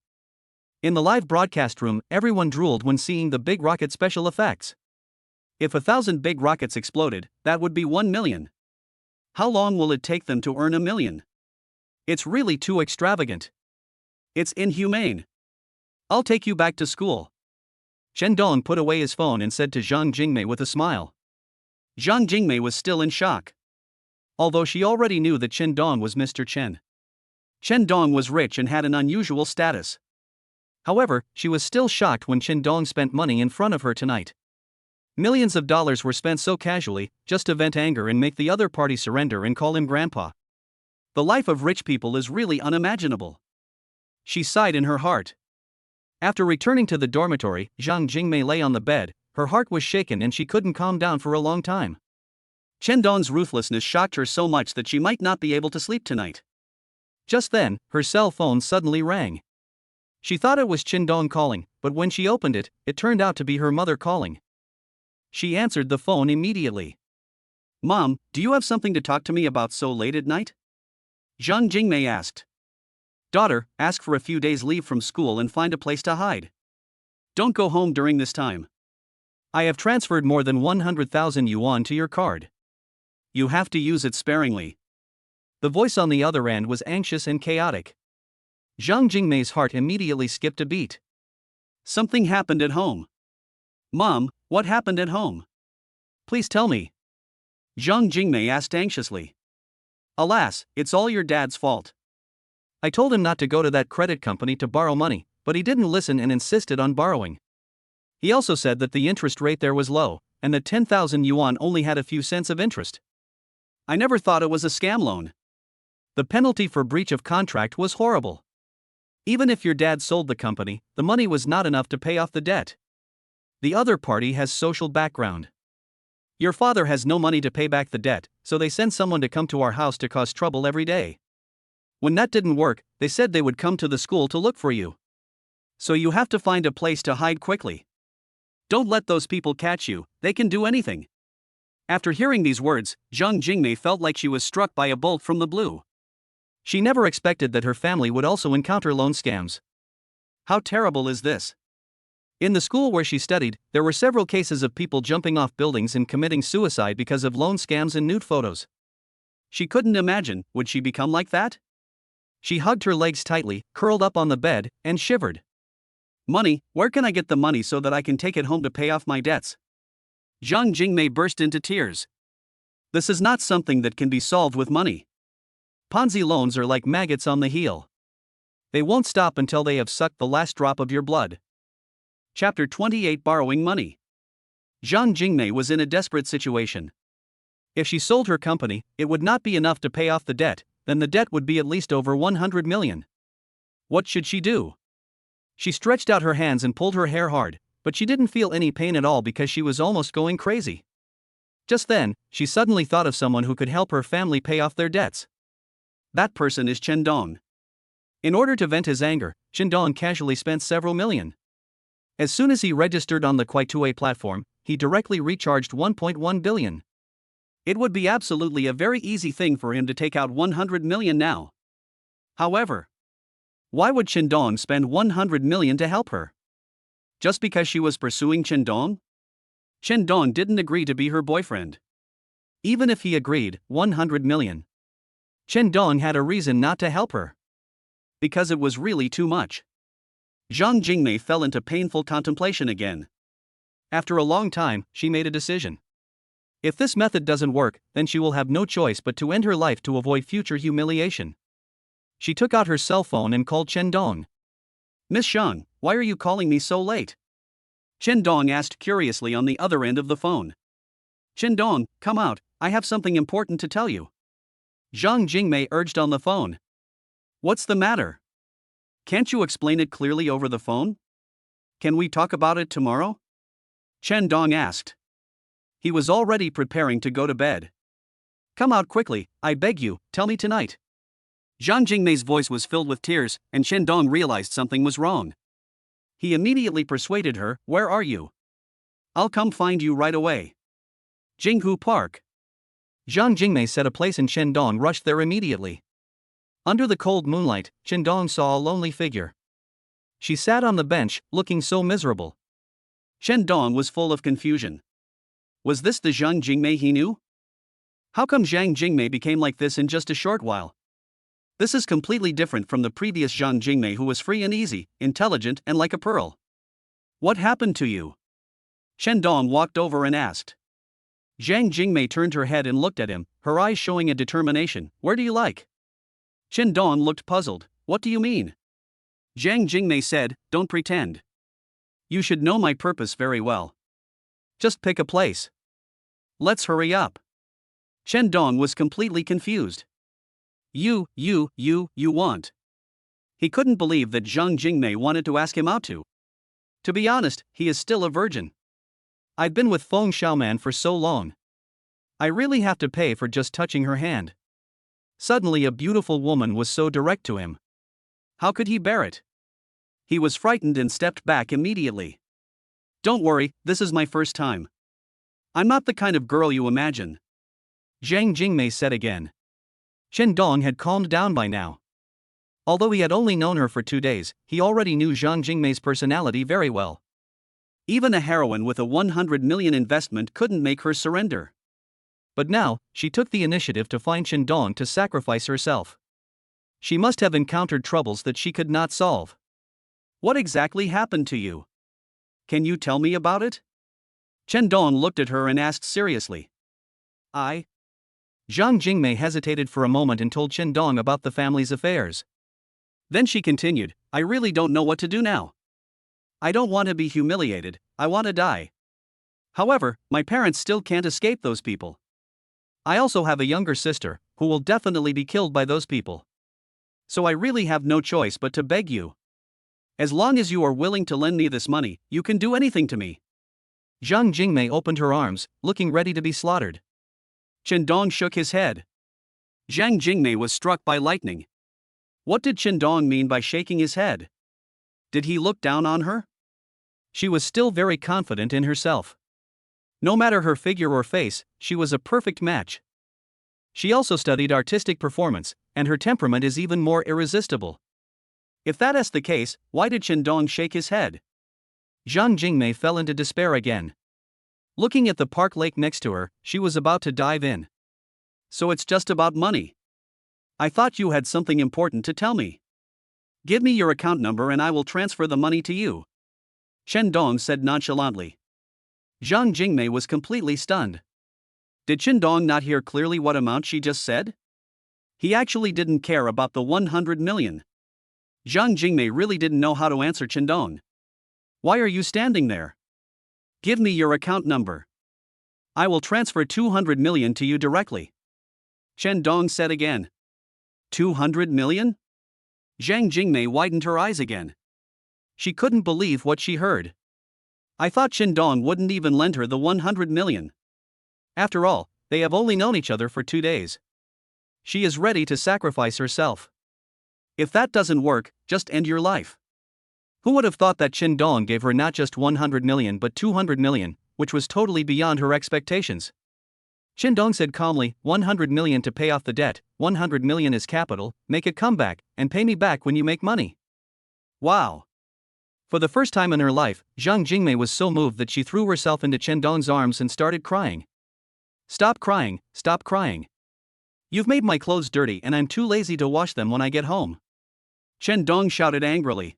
In the live broadcast room, everyone drooled when seeing the big rocket special effects. If 1,000 big rockets exploded, that would be 1 million. How long will it take them to earn 1 million? It's really too extravagant. It's inhumane. I'll take you back to school. Chen Dong put away his phone and said to Zhang Jingmei with a smile. Zhang Jingmei was still in shock. Although she already knew that Chen Dong was Mr. Chen. Chen Dong was rich and had an unusual status. However, she was still shocked when Chen Dong spent money in front of her tonight. Millions of dollars were spent so casually, just to vent anger and make the other party surrender and call him grandpa. The life of rich people is really unimaginable. She sighed in her heart. After returning to the dormitory, Zhang Jingmei lay on the bed. Her heart was shaken and she couldn't calm down for a long time. Chen Dong's ruthlessness shocked her so much that she might not be able to sleep tonight. Just then, her cell phone suddenly rang. She thought it was Chen Dong calling, but when she opened it, it turned out to be her mother calling. She answered the phone immediately. Mom, do you have something to talk to me about so late at night? Zhang Jingmei asked. Daughter, ask for a few days leave from school and find a place to hide. Don't go home during this time. I have transferred more than 100,000 yuan to your card. You have to use it sparingly. The voice on the other end was anxious and chaotic. Zhang Jingmei's heart immediately skipped a beat. Something happened at home. Mom, what happened at home? Please tell me. Zhang Jingmei asked anxiously. Alas, it's all your dad's fault. I told him not to go to that credit company to borrow money, but he didn't listen and insisted on borrowing. He also said that the interest rate there was low, and that 10,000 yuan only had a few cents of interest. I never thought it was a scam loan. The penalty for breach of contract was horrible. Even if your dad sold the company, the money was not enough to pay off the debt. The other party has social background. Your father has no money to pay back the debt, so they send someone to come to our house to cause trouble every day. When that didn't work, they said they would come to the school to look for you. So you have to find a place to hide quickly. Don't let those people catch you, they can do anything. After hearing these words, Zhang Jingmei felt like she was struck by a bolt from the blue. She never expected that her family would also encounter loan scams. How terrible is this? In the school where she studied, there were several cases of people jumping off buildings and committing suicide because of loan scams and nude photos. She couldn't imagine, would she become like that? She hugged her legs tightly, curled up on the bed, and shivered. Money, where can I get the money so that I can take it home to pay off my debts? Zhang Jingmei burst into tears. This is not something that can be solved with money. Ponzi loans are like maggots on the heel. They won't stop until they have sucked the last drop of your blood. Chapter 28 Borrowing Money. Zhang Jingmei was in a desperate situation. If she sold her company, it would not be enough to pay off the debt, then the debt would be at least over 100 million. What should she do? She stretched out her hands and pulled her hair hard, but she didn't feel any pain at all because she was almost going crazy. Just then, she suddenly thought of someone who could help her family pay off their debts. That person is Chen Dong. In order to vent his anger, Chen Dong casually spent several million. As soon as he registered on the Kuai2A platform, he directly recharged 1.1 billion. It would be absolutely a very easy thing for him to take out 100 million now. However, why would Chen Dong spend 100 million to help her? Just because she was pursuing Chen Dong? Chen Dong didn't agree to be her boyfriend. Even if he agreed, 100 million. Chen Dong had a reason not to help her. Because it was really too much. Zhang Jingmei fell into painful contemplation again. After a long time, she made a decision. If this method doesn't work, then she will have no choice but to end her life to avoid future humiliation. She took out her cell phone and called Chen Dong. "Miss Shang, why are you calling me so late?" Chen Dong asked curiously on the other end of the phone. "Chen Dong, come out, I have something important to tell you." Zhang Jingmei urged on the phone. "What's the matter? Can't you explain it clearly over the phone? Can we talk about it tomorrow?" Chen Dong asked. He was already preparing to go to bed. "Come out quickly, I beg you, tell me tonight." Zhang Jingmei's voice was filled with tears, and Chen Dong realized something was wrong. He immediately persuaded her, "Where are you? I'll come find you right away." Jinghu Park. Zhang Jingmei said a place, and Chen Dong rushed there immediately. Under the cold moonlight, Chen Dong saw a lonely figure. She sat on the bench, looking so miserable. Chen Dong was full of confusion. Was this the Zhang Jingmei he knew? How come Zhang Jingmei became like this in just a short while? This is completely different from the previous Zhang Jingmei, who was free and easy, intelligent, and like a pearl. What happened to you? Chen Dong walked over and asked. Zhang Jingmei turned her head and looked at him, her eyes showing a determination. "Where do you like?" Chen Dong looked puzzled. "What do you mean?" Zhang Jingmei said, "Don't pretend. You should know my purpose very well. Just pick a place. Let's hurry up." Chen Dong was completely confused. You want. He couldn't believe that Zhang Jingmei wanted to ask him out to. To be honest, he is still a virgin. I've been with Feng Xiaoman for so long. I really have to pay for just touching her hand. Suddenly a beautiful woman was so direct to him. How could he bear it? He was frightened and stepped back immediately. "Don't worry, this is my first time. I'm not the kind of girl you imagine," Zhang Jingmei said again. Chen Dong had calmed down by now. Although he had only known her for 2 days, he already knew Zhang Jingmei's personality very well. Even a heroine with a 100 million investment couldn't make her surrender. But now, she took the initiative to find Chen Dong to sacrifice herself. She must have encountered troubles that she could not solve. What exactly happened to you? Can you tell me about it? Chen Dong looked at her and asked seriously. Zhang Jingmei hesitated for a moment and told Chen Dong about the family's affairs. Then she continued, "I really don't know what to do now. I don't want to be humiliated, I want to die. However, my parents still can't escape those people. I also have a younger sister, who will definitely be killed by those people. So I really have no choice but to beg you. As long as you are willing to lend me this money, you can do anything to me." Zhang Jingmei opened her arms, looking ready to be slaughtered. Chen Dong shook his head. Zhang Jingmei was struck by lightning. What did Chen Dong mean by shaking his head? Did he look down on her? She was still very confident in herself. No matter her figure or face, she was a perfect match. She also studied artistic performance, and her temperament is even more irresistible. If that is the case, why did Chen Dong shake his head? Zhang Jingmei fell into despair again. Looking at the park lake next to her, she was about to dive in. So it's just about money. I thought you had something important to tell me. Give me your account number and I will transfer the money to you, Chen Dong said nonchalantly. Zhang Jingmei was completely stunned. Did Chen Dong not hear clearly what amount she just said? He actually didn't care about the 100 million. Zhang Jingmei really didn't know how to answer Chen Dong. Why are you standing there? Give me your account number. I will transfer 200 million to you directly, Chen Dong said again. 200 million? Zhang Jingmei widened her eyes again. She couldn't believe what she heard. I thought Chen Dong wouldn't even lend her the 100 million. After all, they have only known each other for 2 days. She is ready to sacrifice herself. If that doesn't work, just end your life. Who would have thought that Chen Dong gave her not just 100 million but 200 million, which was totally beyond her expectations. Chen Dong said calmly, 100 million to pay off the debt, 100 million is capital, make a comeback, and pay me back when you make money. Wow. For the first time in her life, Zhang Jingmei was so moved that she threw herself into Chen Dong's arms and started crying. Stop crying, stop crying. You've made my clothes dirty and I'm too lazy to wash them when I get home, Chen Dong shouted angrily.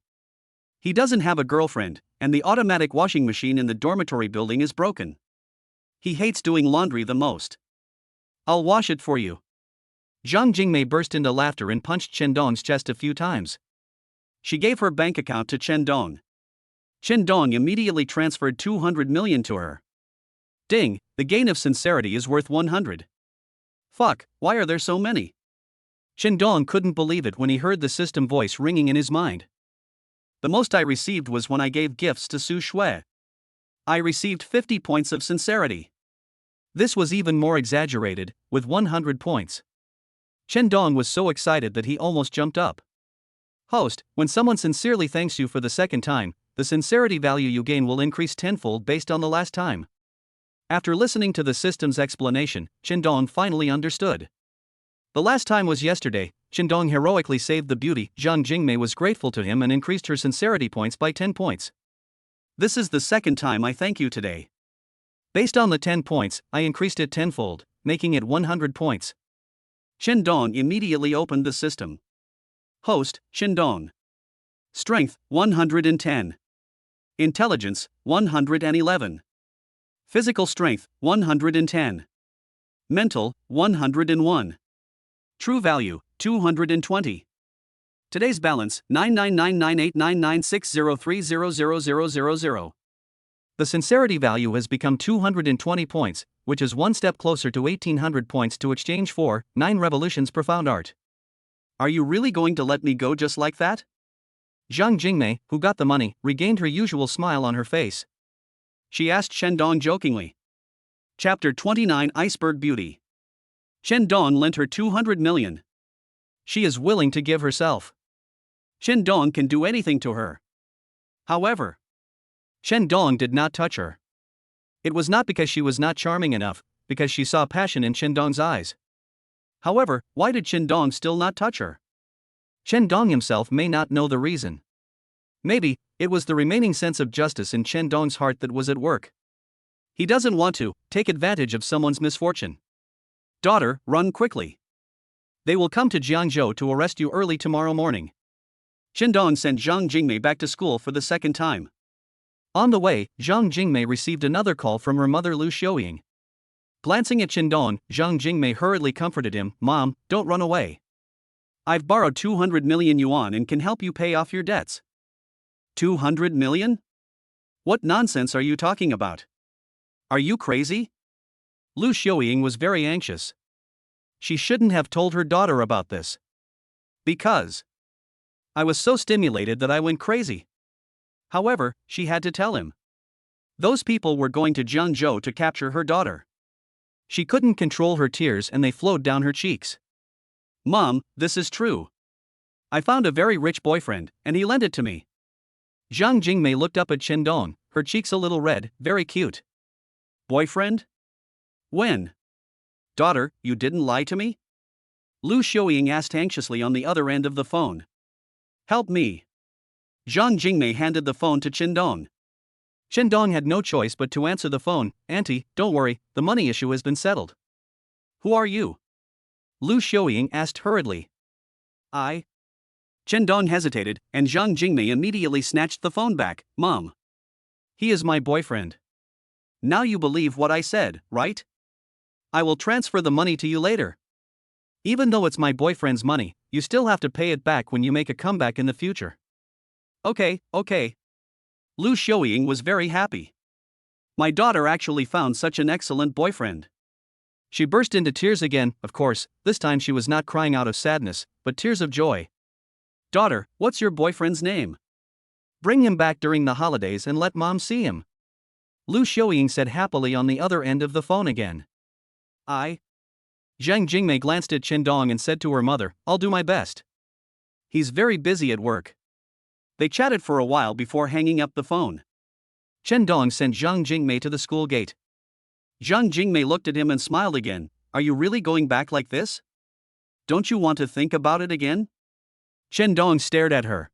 He doesn't have a girlfriend, and the automatic washing machine in the dormitory building is broken. He hates doing laundry the most. I'll wash it for you. Zhang Jingmei burst into laughter and punched Chen Dong's chest a few times. She gave her bank account to Chen Dong. Chen Dong immediately transferred 200 million to her. Ding, the gain of sincerity is worth 100. Fuck, why are there so many? Chen Dong couldn't believe it when he heard the system voice ringing in his mind. The most I received was when I gave gifts to Su Shui. I received 50 points of sincerity. This was even more exaggerated, with 100 points. Chen Dong was so excited that he almost jumped up. Host, when someone sincerely thanks you for the second time, the sincerity value you gain will increase tenfold based on the last time. After listening to the system's explanation, Chen Dong finally understood. The last time was yesterday. Chen Dong heroically saved the beauty. Zhang Jingmei was grateful to him and increased her sincerity points by 10 points. This is the second time I thank you today. Based on the 10 points, I increased it tenfold, making it 100 points. Chen Dong immediately opened the system. Host, Chen Dong. Strength, 110. Intelligence, 111. Physical strength, 110. Mental, 101. True value, 220. Today's balance, 999989960300000. The sincerity value has become 220 points, which is one step closer to 1800 points to exchange for 9 revolutions profound art. Are you really going to let me go just like that? Zhang Jingmei, who got the money, regained her usual smile on her face. She asked Chen Dong jokingly. Chapter 29 Iceberg Beauty. Chen Dong lent her 200 million. She is willing to give herself. Chen Dong can do anything to her. However, Chen Dong did not touch her. It was not because she was not charming enough, because she saw passion in Chen Dong's eyes. However, why did Chen Dong still not touch her? Chen Dong himself may not know the reason. Maybe, it was the remaining sense of justice in Chen Dong's heart that was at work. He doesn't want to take advantage of someone's misfortune. Daughter, run quickly. They will come to Jiangzhou to arrest you early tomorrow morning. Chen Dong sent Zhang Jingmei back to school for the second time. On the way, Zhang Jingmei received another call from her mother Lu Xiaoying. Glancing at Chen Dong, Zhang Jingmei hurriedly comforted him, Mom, don't run away. I've borrowed 200 million yuan and can help you pay off your debts. 200 million? What nonsense are you talking about? Are you crazy? Lu Xiaoying was very anxious. She shouldn't have told her daughter about this. Because I was so stimulated that I went crazy. However, she had to tell him. Those people were going to Jiangzhou to capture her daughter. She couldn't control her tears and they flowed down her cheeks. Mom, this is true. I found a very rich boyfriend, and he lent it to me. Zhang Jingmei looked up at Chen Dong, her cheeks a little red, very cute. Boyfriend? When? Daughter, you didn't lie to me? Lu Xiaoying asked anxiously on the other end of the phone. Help me. Zhang Jingmei handed the phone to Chen Dong. Chen Dong had no choice but to answer the phone. Auntie, don't worry, the money issue has been settled. Who are you? Lu Xiaoying asked hurriedly. I. Chen Dong hesitated, and Zhang Jingmei immediately snatched the phone back. Mom. He is my boyfriend. Now you believe what I said, right? I will transfer the money to you later. Even though it's my boyfriend's money, you still have to pay it back when you make a comeback in the future. Okay. Lu Xiaoying was very happy. My daughter actually found such an excellent boyfriend. She burst into tears again, of course, this time she was not crying out of sadness, but tears of joy. Daughter, what's your boyfriend's name? Bring him back during the holidays and let Mom see him. Lu Xiaoying said happily on the other end of the phone again. I. Zhang Jingmei glanced at Chen Dong and said to her mother, I'll do my best. He's very busy at work. They chatted for a while before hanging up the phone. Chen Dong sent Zhang Jingmei to the school gate. Zhang Jingmei looked at him and smiled again. Are you really going back like this? Don't you want to think about it again? Chen Dong stared at her.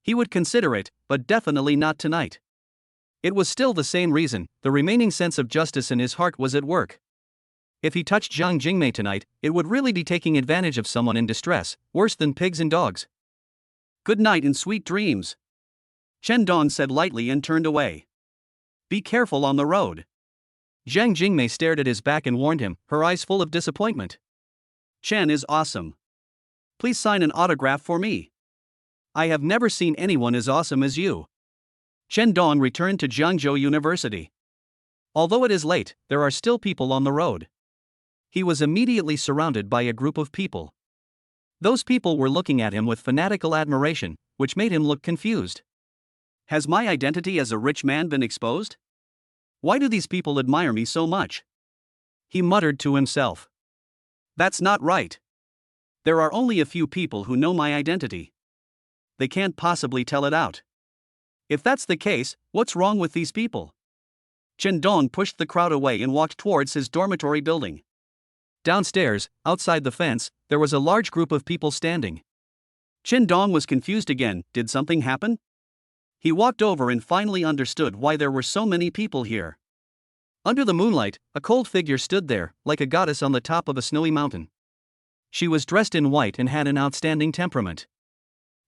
He would consider it, but definitely not tonight. It was still the same reason, the remaining sense of justice in his heart was at work. If he touched Zhang Jingmei tonight, it would really be taking advantage of someone in distress, worse than pigs and dogs. Good night and sweet dreams. Chen Dong said lightly and turned away. Be careful on the road. Zhang Jingmei stared at his back and warned him, her eyes full of disappointment. Chen is awesome. Please sign an autograph for me. I have never seen anyone as awesome as you. Chen Dong returned to Jiangzhou University. Although it is late, there are still people on the road. He was immediately surrounded by a group of people. Those people were looking at him with fanatical admiration, which made him look confused. Has my identity as a rich man been exposed? Why do these people admire me so much? He muttered to himself. That's not right. There are only a few people who know my identity. They can't possibly tell it out. If that's the case, what's wrong with these people? Chen Dong pushed the crowd away and walked towards his dormitory building. Downstairs, outside the fence, there was a large group of people standing. Chen Dong was confused again. Did something happen? He walked over and finally understood why there were so many people here. Under the moonlight, a cold figure stood there, like a goddess on the top of a snowy mountain. She was dressed in white and had an outstanding temperament.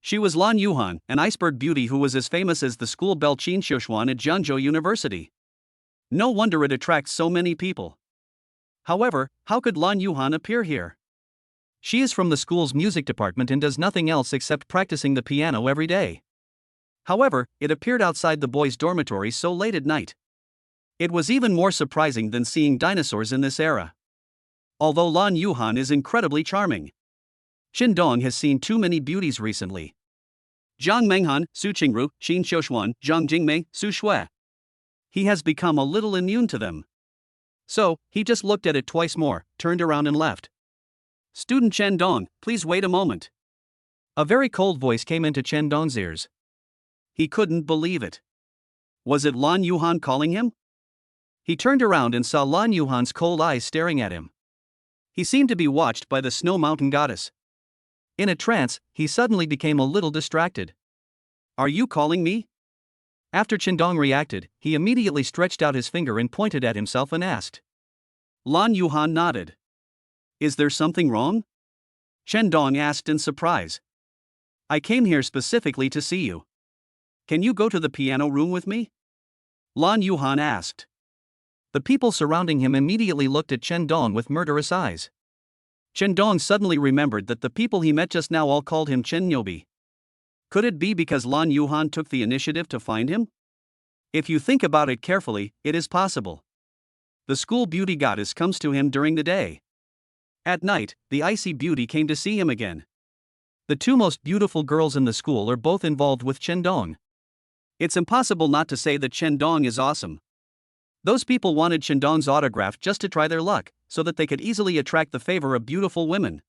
She was Lan Yuhan, an iceberg beauty who was as famous as the school belle Qin Xiuxuan at Jiangzhou University. No wonder it attracts so many people. However, how could Lan Yuhan appear here? She is from the school's music department and does nothing else except practicing the piano every day. However, it appeared outside the boys' dormitory so late at night. It was even more surprising than seeing dinosaurs in this era. Although Lan Yuhan is incredibly charming, Chen Dong has seen too many beauties recently. Zhang Menghan, Su Qingru, Xin Xiuxuan, Zhang Jingmei, Su Shui. He has become a little immune to them. So, he just looked at it twice more, turned around and left. Student Chen Dong, please wait a moment. A very cold voice came into Chen Dong's ears. He couldn't believe it. Was it Lan Yuhan calling him? He turned around and saw Lan Yuhan's cold eyes staring at him. He seemed to be watched by the snow mountain goddess. In a trance, he suddenly became a little distracted. Are you calling me? After Chen Dong reacted, he immediately stretched out his finger and pointed at himself and asked. Lan Yuhan nodded. Is there something wrong? Chen Dong asked in surprise. I came here specifically to see you. Can you go to the piano room with me? Lan Yuhan asked. The people surrounding him immediately looked at Chen Dong with murderous eyes. Chen Dong suddenly remembered that the people he met just now all called him Chen Nyobi. Could it be because Lan Yuhan took the initiative to find him? If you think about it carefully, it is possible. The school beauty goddess comes to him during the day. At night, the icy beauty came to see him again. The two most beautiful girls in the school are both involved with Chen Dong. It's impossible not to say that Chen Dong is awesome. Those people wanted Chen Dong's autograph just to try their luck, so that they could easily attract the favor of beautiful women.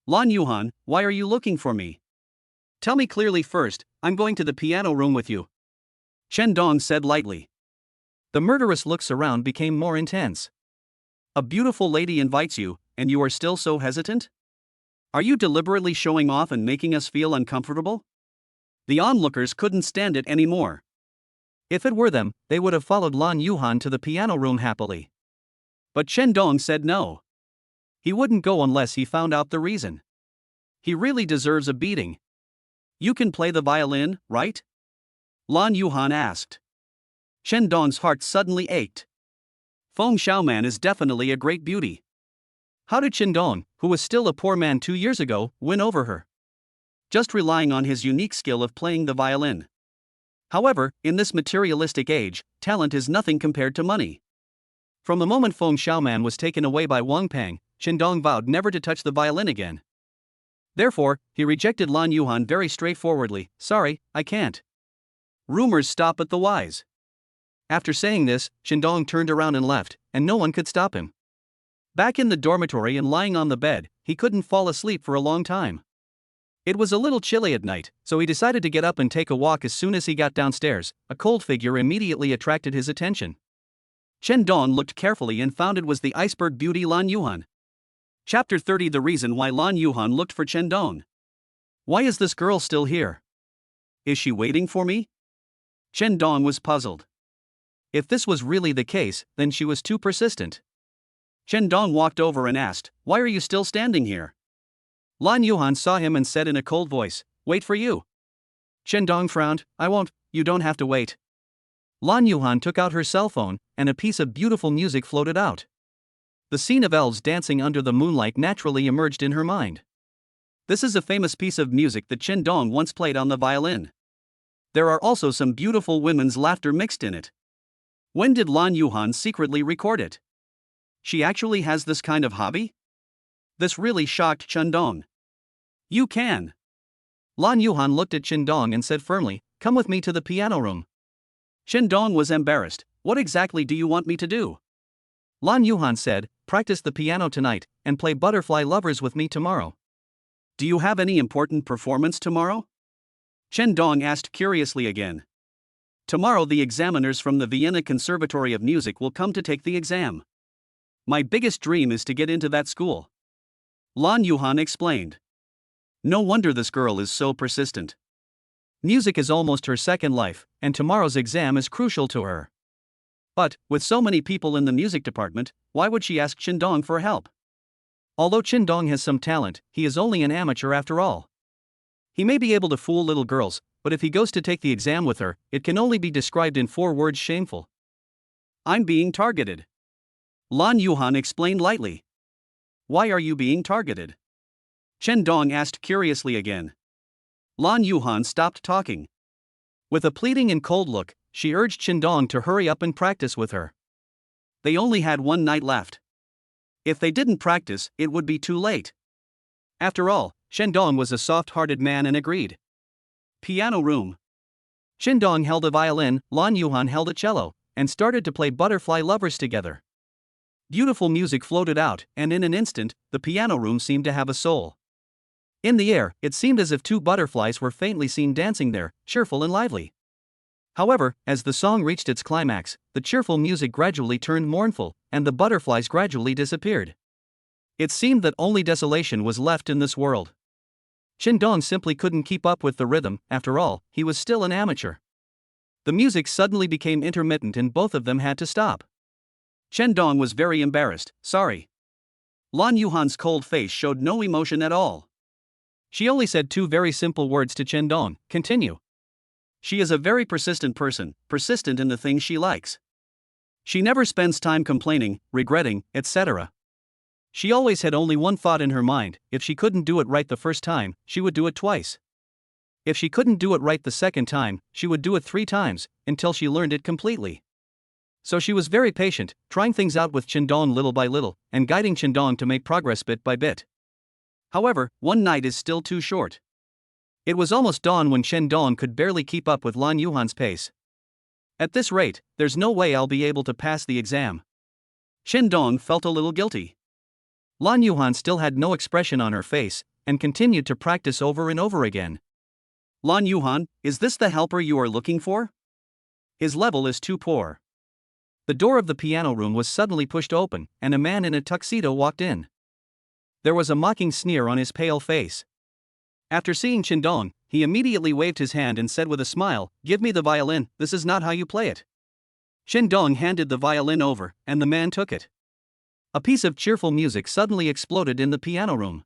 Lan Yuhan, why are you looking for me? Tell me clearly first. I'm going to the piano room with you. Chen Dong said lightly. The murderous looks around became more intense. A beautiful lady invites you, and you are still so hesitant? Are you deliberately showing off and making us feel uncomfortable? The onlookers couldn't stand it anymore. If it were them, they would have followed Lan Yuhan to the piano room happily. But Chen Dong said no. He wouldn't go unless he found out the reason. He really deserves a beating. You can play the violin, right? Lan Yuhan asked. Chen Dong's heart suddenly ached. Feng Xiaoman is definitely a great beauty. How did Chen Dong, who was still a poor man 2 years ago, win over her? Just relying on his unique skill of playing the violin. However, in this materialistic age, talent is nothing compared to money. From the moment Feng Xiaoman was taken away by Wang Pang, Chen Dong vowed never to touch the violin again. Therefore, he rejected Lan Yuhan very straightforwardly. Sorry, I can't. Rumors stop at the wise. After saying this, Chen Dong turned around and left, and no one could stop him. Back in the dormitory and lying on the bed, he couldn't fall asleep for a long time. It was a little chilly at night, so he decided to get up and take a walk. As soon as he got downstairs, a cold figure immediately attracted his attention. Chen Dong looked carefully and found it was the iceberg beauty Lan Yuhan. Chapter 30. The reason why Lan Yuhan looked for Chen Dong. Why is this girl still here? Is she waiting for me? Chen Dong was puzzled. If this was really the case, then she was too persistent. Chen Dong walked over and asked, Why are you still standing here? Lan Yuhan saw him and said in a cold voice, Wait for you. Chen Dong frowned. I won't, you don't have to wait. Lan Yuhan took out her cell phone, and a piece of beautiful music floated out. The scene of elves dancing under the moonlight naturally emerged in her mind. This is a famous piece of music that Chen Dong once played on the violin. There are also some beautiful women's laughter mixed in it. When did Lan Yuhan secretly record it? She actually has this kind of hobby? This really shocked Chen Dong. You can. Lan Yuhan looked at Chen Dong and said firmly, come with me to the piano room. Chen Dong was embarrassed. What exactly do you want me to do? Lan Yuhan said, practice the piano tonight, and play Butterfly Lovers with me tomorrow. Do you have any important performance tomorrow? Chen Dong asked curiously again. Tomorrow the examiners from the Vienna Conservatory of Music will come to take the exam. My biggest dream is to get into that school. Lan Yuhan explained. No wonder this girl is so persistent. Music is almost her second life, and tomorrow's exam is crucial to her. But, with so many people in the music department, why would she ask Chen Dong for help? Although Chen Dong has some talent, he is only an amateur after all. He may be able to fool little girls, but if he goes to take the exam with her, it can only be described in 4 words: shameful. I'm being targeted. Lan Yuhan explained lightly. Why are you being targeted? Chen Dong asked curiously again. Lan Yuhan stopped talking. With a pleading and cold look, she urged Chen Dong to hurry up and practice with her. They only had 1 night left. If they didn't practice, it would be too late. After all, Chen Dong was a soft-hearted man and agreed. Piano room. Chen Dong held a violin, Lan Yuhan held a cello, and started to play Butterfly Lovers together. Beautiful music floated out, and in an instant, the piano room seemed to have a soul. In the air, it seemed as if 2 butterflies were faintly seen dancing there, cheerful and lively. However, as the song reached its climax, the cheerful music gradually turned mournful, and the butterflies gradually disappeared. It seemed that only desolation was left in this world. Chen Dong simply couldn't keep up with the rhythm. After all, he was still an amateur. The music suddenly became intermittent and both of them had to stop. Chen Dong was very embarrassed. Sorry. Lan Yuhan's cold face showed no emotion at all. She only said 2 very simple words to Chen Dong: continue. She is a very persistent person, persistent in the things she likes. She never spends time complaining, regretting, etc. She always had only one thought in her mind: if she couldn't do it right the first time, she would do it twice. If she couldn't do it right the second time, she would do it 3 times, until she learned it completely. So she was very patient, trying things out with Chen Dong little by little, and guiding Chen Dong to make progress bit by bit. However, 1 night is still too short. It was almost dawn when Chen Dong could barely keep up with Lan Yuhan's pace. At this rate, there's no way I'll be able to pass the exam. Chen Dong felt a little guilty. Lan Yuhan still had no expression on her face, and continued to practice over and over again. Lan Yuhan, is this the helper you are looking for? His level is too poor. The door of the piano room was suddenly pushed open, and a man in a tuxedo walked in. There was a mocking sneer on his pale face. After seeing Chen Dong, he immediately waved his hand and said with a smile, "Give me the violin, this is not how you play it." Chen Dong handed the violin over, and the man took it. A piece of cheerful music suddenly exploded in the piano room.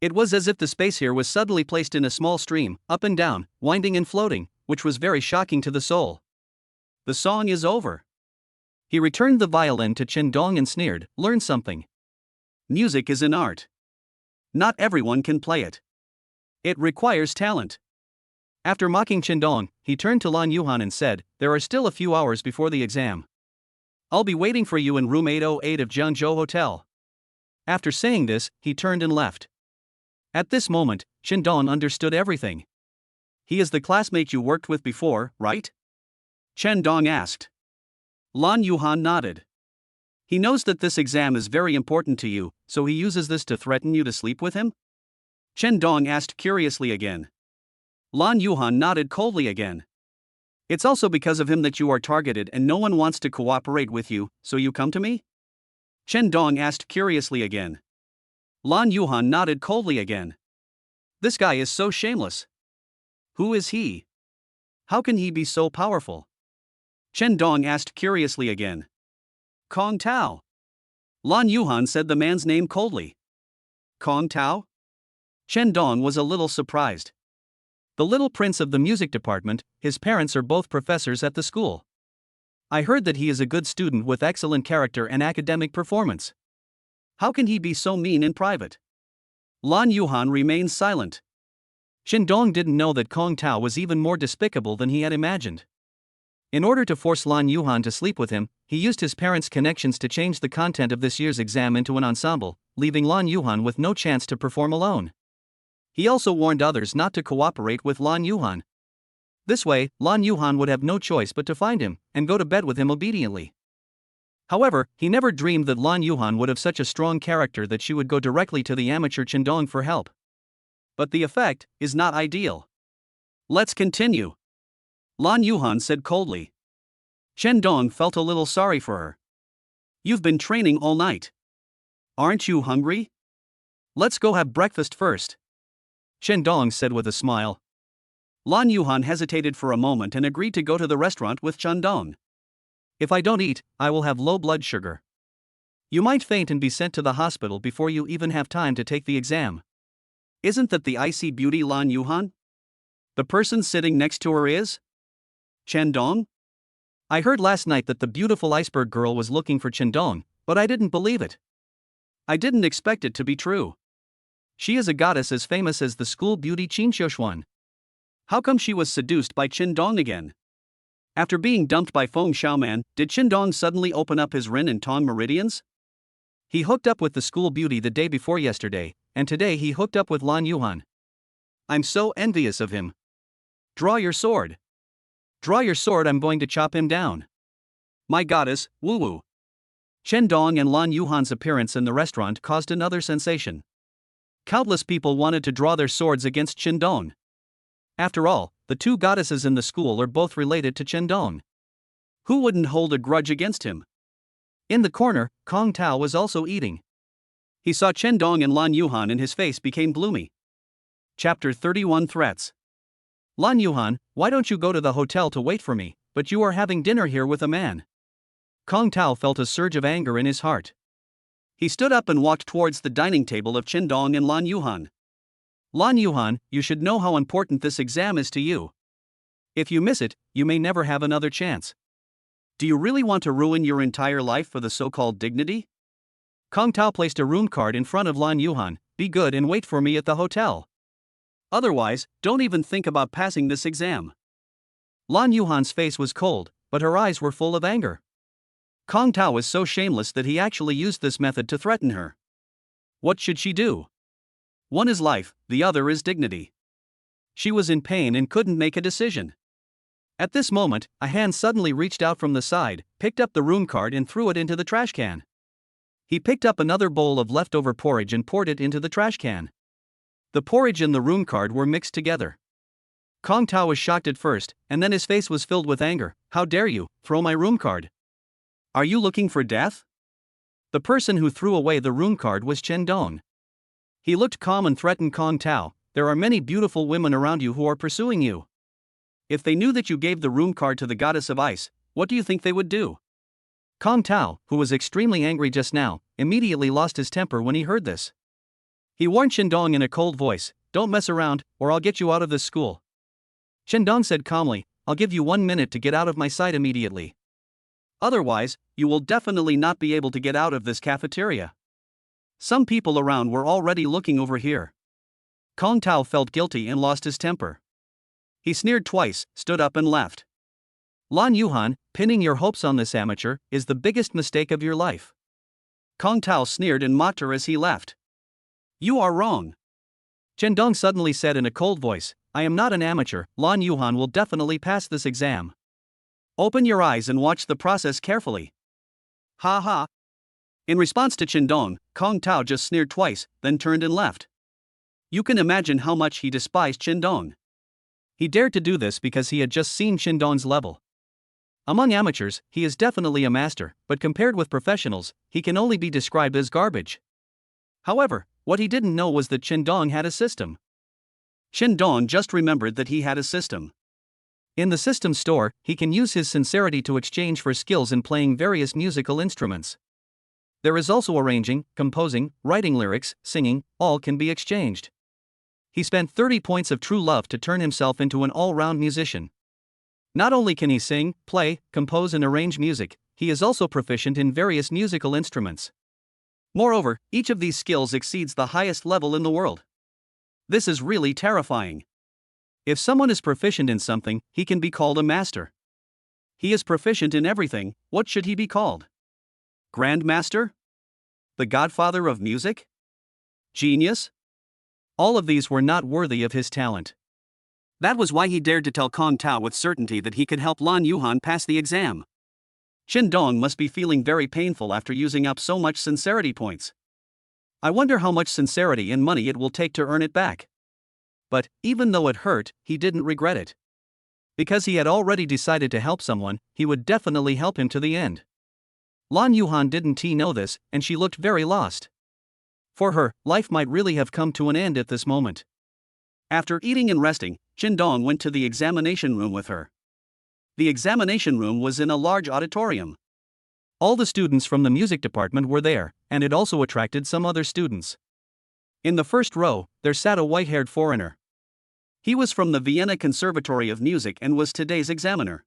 It was as if the space here was suddenly placed in a small stream, up and down, winding and floating, which was very shocking to the soul. The song is over. He returned the violin to Chen Dong and sneered, "Learn something. Music is an art. Not everyone can play it. It requires talent." After mocking Chen Dong, he turned to Lan Yuhan and said, "There are still a few hours before the exam. I'll be waiting for you in room 808 of Jiangzhou Hotel." After saying this, he turned and left. At this moment, Chen Dong understood everything. "He is the classmate you worked with before, right?" Chen Dong asked. Lan Yuhan nodded. "He knows that this exam is very important to you, so he uses this to threaten you to sleep with him?" Chen Dong asked curiously again. Lan Yuhan nodded coldly again. "It's also because of him that you are targeted and no one wants to cooperate with you, so you come to me?" Chen Dong asked curiously again. Lan Yuhan nodded coldly again. "This guy is so shameless. Who is he? How can he be so powerful?" Chen Dong asked curiously again. "Kong Tao." Lan Yuhan said the man's name coldly. "Kong Tao?" Chen Dong was a little surprised. The little prince of the music department, his parents are both professors at the school. I heard that he is a good student with excellent character and academic performance. How can he be so mean in private? Lan Yuhan remains silent. Shin Dong didn't know that Kong Tao was even more despicable than he had imagined. In order to force Lan Yuhan to sleep with him, he used his parents' connections to change the content of this year's exam into an ensemble, leaving Lan Yuhan with no chance to perform alone. He also warned others not to cooperate with Lan Yuhan. This way, Lan Yuhan would have no choice but to find him and go to bed with him obediently. However, he never dreamed that Lan Yuhan would have such a strong character that she would go directly to the amateur Chen Dong for help. But the effect is not ideal. Let's continue. Lan Yuhan said coldly. Chen Dong felt a little sorry for her. You've been training all night. Aren't you hungry? Let's go have breakfast first. Chen Dong said with a smile. Lan Yuhan hesitated for a moment and agreed to go to the restaurant with Chen Dong. If I don't eat, I will have low blood sugar. You might faint and be sent to the hospital before you even have time to take the exam. Isn't that the icy beauty Lan Yuhan? The person sitting next to her is Chen Dong? I heard last night that the beautiful iceberg girl was looking for Chen Dong, but I didn't believe it. I didn't expect it to be true. She is a goddess as famous as the school beauty Qin Xiuxuan. How come she was seduced by Chen Dong again? After being dumped by Feng Xiaoman, did Chen Dong suddenly open up his Rin and Tong meridians? He hooked up with the school beauty the day before yesterday, and today he hooked up with Lan Yuhan. I'm so envious of him. Draw your sword. Draw your sword, I'm going to chop him down. My goddess, woo woo. Chen Dong and Lan Yuhan's appearance in the restaurant caused another sensation. Countless people wanted to draw their swords against Chen Dong. After all, the two goddesses in the school are both related to Chen Dong. Who wouldn't hold a grudge against him? In the corner, Kong Tao was also eating. He saw Chen Dong and Lan Yuhan and his face became gloomy. Chapter 31 Threats. Lan Yuhan, why don't you go to the hotel to wait for me, but you are having dinner here with a man? Kong Tao felt a surge of anger in his heart. He stood up and walked towards the dining table of Chen Dong and Lan Yuhan. Lan Yuhan, you should know how important this exam is to you. If you miss it, you may never have another chance. Do you really want to ruin your entire life for the so-called dignity? Kong Tao placed a rune card in front of Lan Yuhan. Be good and wait for me at the hotel. Otherwise, don't even think about passing this exam. Lan Yuhan's face was cold, but her eyes were full of anger. Kong Tao was so shameless that he actually used this method to threaten her. What should she do? One is life, the other is dignity. She was in pain and couldn't make a decision. At this moment, a hand suddenly reached out from the side, picked up the rune card and threw it into the trash can. He picked up another bowl of leftover porridge and poured it into the trash can. The porridge and the rune card were mixed together. Kong Tao was shocked at first, and then his face was filled with anger. How dare you throw my rune card? Are you looking for death? The person who threw away the rune card was Chen Dong. He looked calm and threatened Kong Tao. There are many beautiful women around you who are pursuing you. If they knew that you gave the rune card to the goddess of ice, what do you think they would do? Kong Tao, who was extremely angry just now, immediately lost his temper when he heard this. He warned Chen Dong in a cold voice, don't mess around, or I'll get you out of this school. Chen Dong said calmly, I'll give you 1 minute to get out of my sight immediately. Otherwise, you will definitely not be able to get out of this cafeteria. Some people around were already looking over here. Kong Tao felt guilty and lost his temper. He sneered twice, stood up and left. Lan Yuhan, pinning your hopes on this amateur is the biggest mistake of your life. Kong Tao sneered and mocked her as he left. You are wrong. Chen Dong suddenly said in a cold voice, I am not an amateur, Lan Yuhan will definitely pass this exam. Open your eyes and watch the process carefully. Ha ha. In response to Chen Dong, Kong Tao just sneered twice, then turned and left. You can imagine how much he despised Chen Dong. He dared to do this because he had just seen Chen Dong's level. Among amateurs, he is definitely a master, but compared with professionals, he can only be described as garbage. However, what he didn't know was that Chen Dong had a system. Chen Dong just remembered that he had a system. In the system store, he can use his sincerity to exchange for skills in playing various musical instruments. There is also arranging, composing, writing lyrics, singing, all can be exchanged. He spent 30 points of true love to turn himself into an all-round musician. Not only can he sing, play, compose and arrange music, he is also proficient in various musical instruments. Moreover, each of these skills exceeds the highest level in the world. This is really terrifying. If someone is proficient in something, he can be called a master. He is proficient in everything, what should he be called? Grandmaster? The godfather of music? Genius? All of these were not worthy of his talent. That was why he dared to tell Kong Tao with certainty that he could help Lan Yuhan pass the exam. Chen Dong must be feeling very painful after using up so much sincerity points. I wonder how much sincerity and money it will take to earn it back. But, even though it hurt, he didn't regret it. Because he had already decided to help someone, he would definitely help him to the end. Lan Yuhan didn't know this, and she looked very lost. For her, life might really have come to an end at this moment. After eating and resting, Chen Dong went to the examination room with her. The examination room was in a large auditorium. All the students from the music department were there, and it also attracted some other students. In the first row, there sat a white-haired foreigner. He was from the Vienna Conservatory of Music and was today's examiner.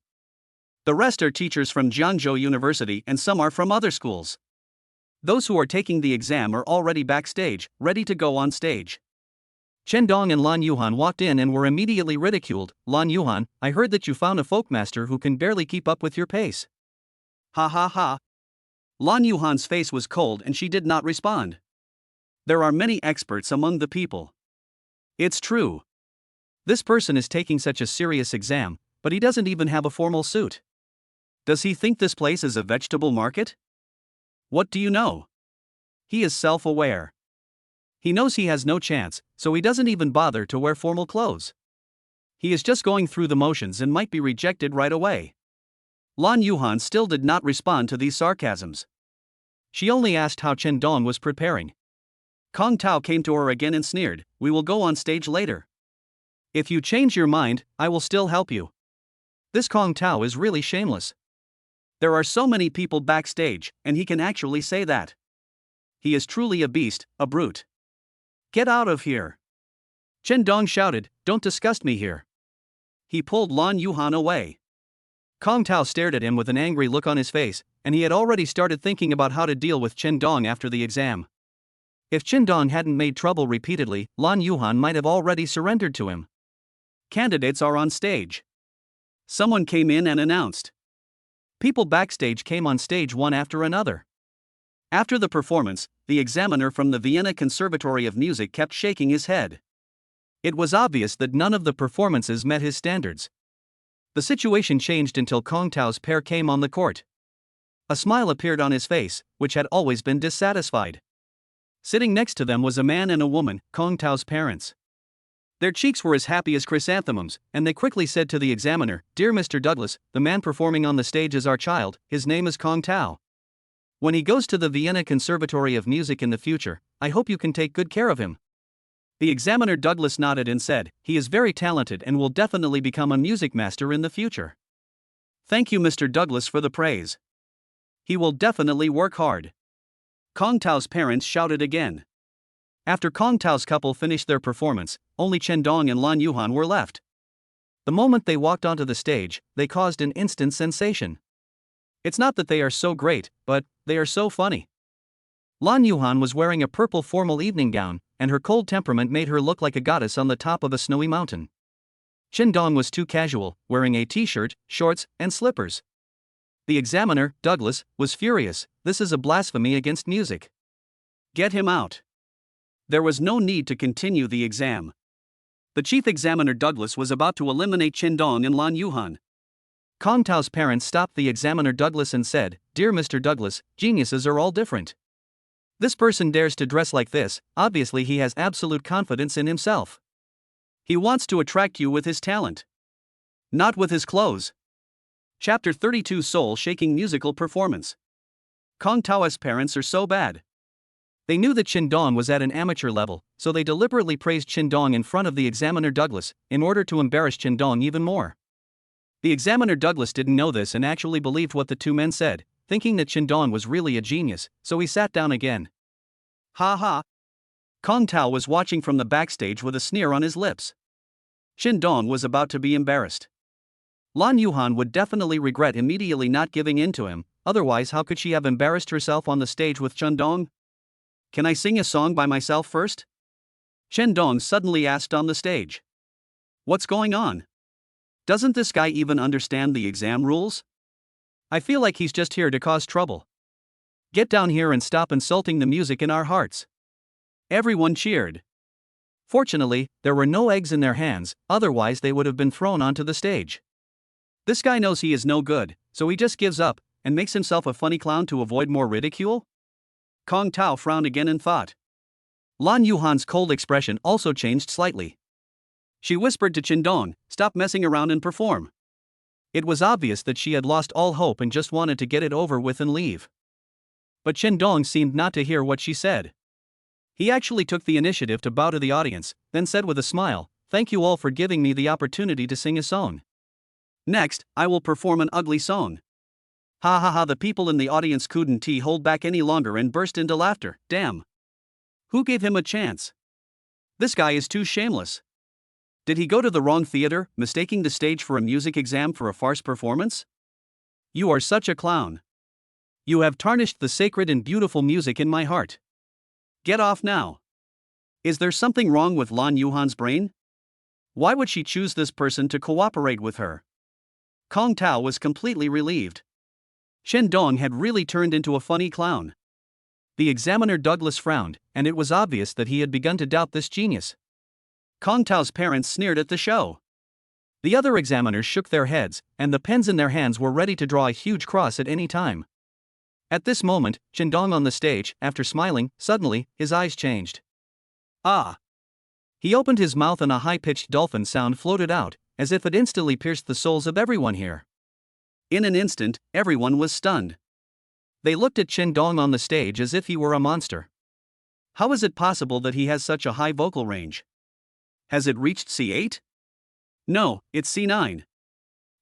The rest are teachers from Jiangzhou University and some are from other schools. Those who are taking the exam are already backstage, ready to go on stage. Chen Dong and Lan Yuhan walked in and were immediately ridiculed. Lan Yuhan, I heard that you found a folkmaster who can barely keep up with your pace. Ha ha ha. Lan Yuhan's face was cold and she did not respond. There are many experts among the people. It's true. This person is taking such a serious exam, but he doesn't even have a formal suit. Does he think this place is a vegetable market? What do you know? He is self-aware. He knows he has no chance, so he doesn't even bother to wear formal clothes. He is just going through the motions and might be rejected right away. Lan Yuhan still did not respond to these sarcasms. She only asked how Chen Dong was preparing. Kong Tao came to her again and sneered, we will go on stage later. If you change your mind, I will still help you. This Kong Tao is really shameless. There are so many people backstage, and he can actually say that. He is truly a beast, a brute. Get out of here. Chen Dong shouted, don't disgust me here. He pulled Lan Yuhan away. Kong Tao stared at him with an angry look on his face, and he had already started thinking about how to deal with Chen Dong after the exam. If Chen Dong hadn't made trouble repeatedly, Lan Yuhan might have already surrendered to him. Candidates are on stage. Someone came in and announced. People backstage came on stage one after another. After the performance, the examiner from the Vienna Conservatory of Music kept shaking his head. It was obvious that none of the performances met his standards. The situation changed until Kong Tao's pair came on the court. A smile appeared on his face, which had always been dissatisfied. Sitting next to them was a man and a woman, Kong Tao's parents. Their cheeks were as happy as chrysanthemums, and they quickly said to the examiner, Dear Mr. Douglas, the man performing on the stage is our child, his name is Kong Tao. When he goes to the Vienna Conservatory of Music in the future, I hope you can take good care of him. The examiner Douglas nodded and said, he is very talented and will definitely become a music master in the future. Thank you Mr. Douglas for the praise. He will definitely work hard. Kong Tao's parents shouted again. After Kong Tao's couple finished their performance, only Chen Dong and Lan Yuhan were left. The moment they walked onto the stage, they caused an instant sensation. It's not that they are so great, but they are so funny. Lan Yuhan was wearing a purple formal evening gown, and her cold temperament made her look like a goddess on the top of a snowy mountain. Chen Dong was too casual, wearing a t-shirt, shorts, and slippers. The examiner, Douglas, was furious. This is a blasphemy against music. Get him out. There was no need to continue the exam. The chief examiner Douglas was about to eliminate Chen Dong and Lan Yuhan. Kong Tao's parents stopped the examiner Douglas and said, Dear Mr. Douglas, geniuses are all different. This person dares to dress like this, obviously he has absolute confidence in himself. He wants to attract you with his talent. Not with his clothes. Chapter 32 Soul-shaking musical performance. Kong Tao's parents are so bad. They knew that Chen Dong was at an amateur level, so they deliberately praised Chen Dong in front of the examiner Douglas, in order to embarrass Chen Dong even more. The examiner Douglas didn't know this and actually believed what the two men said, thinking that Chen Dong was really a genius, so he sat down again. Ha ha. Kong Tao was watching from the backstage with a sneer on his lips. Shin Dong was about to be embarrassed. Lan Yuhan would definitely regret immediately not giving in to him, otherwise how could she have embarrassed herself on the stage with Chen Dong? Can I sing a song by myself first? Chen Dong suddenly asked on the stage. What's going on? Doesn't this guy even understand the exam rules? I feel like he's just here to cause trouble. Get down here and stop insulting the music in our hearts. Everyone cheered. Fortunately, there were no eggs in their hands, otherwise they would have been thrown onto the stage. This guy knows he is no good, so he just gives up and makes himself a funny clown to avoid more ridicule? Kong Tao frowned again in thought. Lan Yuhan's cold expression also changed slightly. She whispered to Chen Dong, "Stop messing around and perform." It was obvious that she had lost all hope and just wanted to get it over with and leave. But Chen Dong seemed not to hear what she said. He actually took the initiative to bow to the audience, then said with a smile, "Thank you all for giving me the opportunity to sing a song. Next, I will perform an ugly song." Ha ha ha, the people in the audience couldn't hold back any longer and burst into laughter. Damn. Who gave him a chance? This guy is too shameless. Did he go to the wrong theater, mistaking the stage for a music exam for a farce performance? You are such a clown. You have tarnished the sacred and beautiful music in my heart. Get off now. Is there something wrong with Lan Yuhan's brain? Why would she choose this person to cooperate with her? Kong Tao was completely relieved. Shen Dong had really turned into a funny clown. The examiner Douglas frowned, and it was obvious that he had begun to doubt this genius. Kong Tao's parents sneered at the show. The other examiners shook their heads, and the pens in their hands were ready to draw a huge cross at any time. At this moment, Chen Dong on the stage, after smiling, suddenly, his eyes changed. Ah! He opened his mouth and a high-pitched dolphin sound floated out, as if it instantly pierced the souls of everyone here. In an instant, everyone was stunned. They looked at Chen Dong on the stage as if he were a monster. How is it possible that he has such a high vocal range? Has it reached C8? No, it's C9.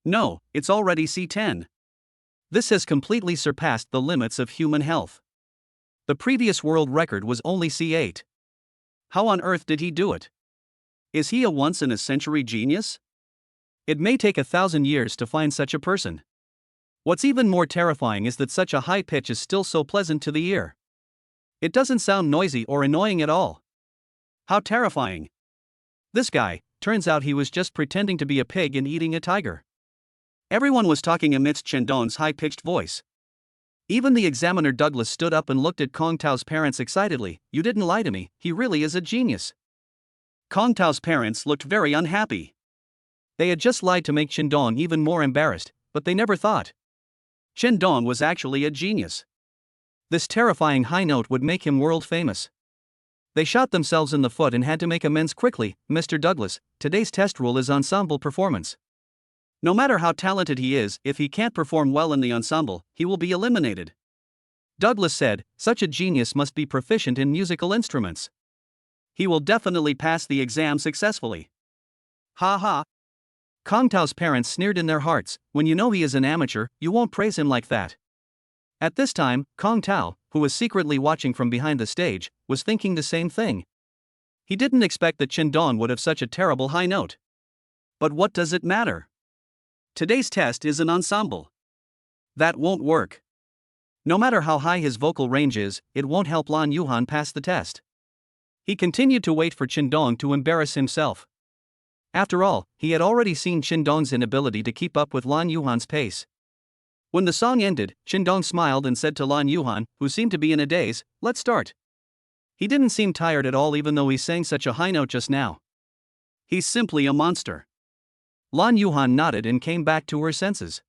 No, it's already C10. This has completely surpassed the limits of human health. The previous world record was only C8. How on earth did he do it? Is he a once-in-a-century genius? It may take 1,000 years to find such a person. What's even more terrifying is that such a high pitch is still so pleasant to the ear. It doesn't sound noisy or annoying at all. How terrifying. This guy, turns out he was just pretending to be a pig and eating a tiger. Everyone was talking amidst Chen Dong's high-pitched voice. Even the examiner Douglas stood up and looked at Kong Tao's parents excitedly. You didn't lie to me, he really is a genius. Kong Tao's parents looked very unhappy. They had just lied to make Chen Dong even more embarrassed, but they never thought Chen Dong was actually a genius. This terrifying high note would make him world famous. They shot themselves in the foot and had to make amends quickly. Mr. Douglas, today's test rule is ensemble performance. No matter how talented he is, if he can't perform well in the ensemble, he will be eliminated. Douglas said, such a genius must be proficient in musical instruments. He will definitely pass the exam successfully. Ha ha. Kong Tao's parents sneered in their hearts. When you know he is an amateur, you won't praise him like that. At this time, Kong Tao, who was secretly watching from behind the stage, was thinking the same thing. He didn't expect that Chen Dong would have such a terrible high note. But what does it matter? Today's test is an ensemble. That won't work. No matter how high his vocal range is, it won't help Lan Yuhan pass the test. He continued to wait for Chen Dong to embarrass himself. After all, he had already seen Chen Dong's inability to keep up with Lan Yuhan's pace. When the song ended, Chen Dong smiled and said to Lan Yuhan, who seemed to be in a daze, "Let's start." He didn't seem tired at all even though he sang such a high note just now. He's simply a monster. Lan Yuhan nodded and came back to her senses.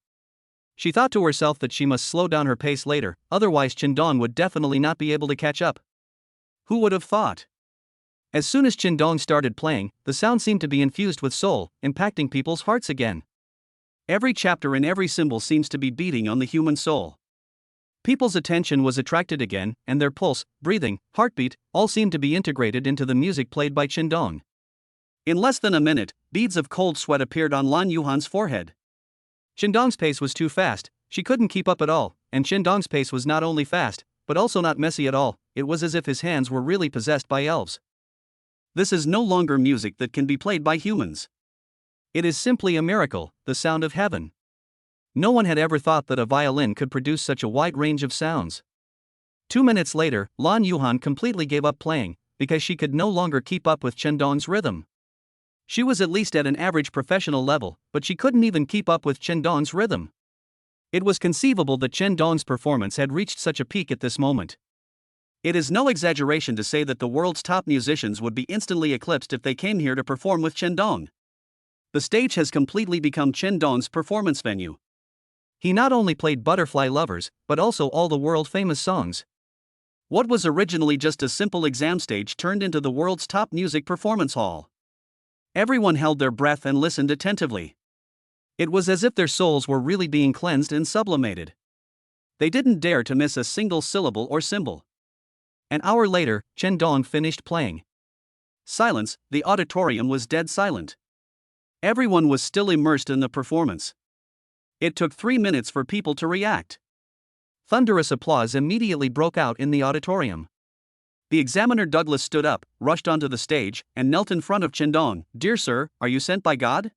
She thought to herself that she must slow down her pace later, otherwise Chen Dong would definitely not be able to catch up. Who would have thought? As soon as Chen Dong started playing, the sound seemed to be infused with soul, impacting people's hearts again. Every chapter and every symbol seems to be beating on the human soul. People's attention was attracted again, and their pulse, breathing, heartbeat, all seemed to be integrated into the music played by Chen Dong. In less than a minute, beads of cold sweat appeared on Lan Yuhan's forehead. Chen Dong's pace was too fast, she couldn't keep up at all, and Chen Dong's pace was not only fast, but also not messy at all. it was as if his hands were really possessed by elves. This is no longer music that can be played by humans. It is simply a miracle, the sound of heaven. No one had ever thought that a violin could produce such a wide range of sounds. 2 minutes later, Lan Yuhan completely gave up playing, because she could no longer keep up with Chen Dong's rhythm. She was at least at an average professional level, but she couldn't even keep up with Chen Dong's rhythm. It was conceivable that Chen Dong's performance had reached such a peak at this moment. It is no exaggeration to say that the world's top musicians would be instantly eclipsed if they came here to perform with Chen Dong. The stage has completely become Chen Dong's performance venue. He not only played Butterfly Lovers, but also all the world-famous songs. What was originally just a simple exam stage turned into the world's top music performance hall. Everyone held their breath and listened attentively. It was as if their souls were really being cleansed and sublimated. They didn't dare to miss a single syllable or symbol. An hour later, Chen Dong finished playing. Silence, the auditorium was dead silent. Everyone was still immersed in the performance. It took 3 minutes for people to react. Thunderous applause immediately broke out in the auditorium. The examiner Douglas stood up, rushed onto the stage, and knelt in front of Chen Dong. "Dear sir, are you sent by God?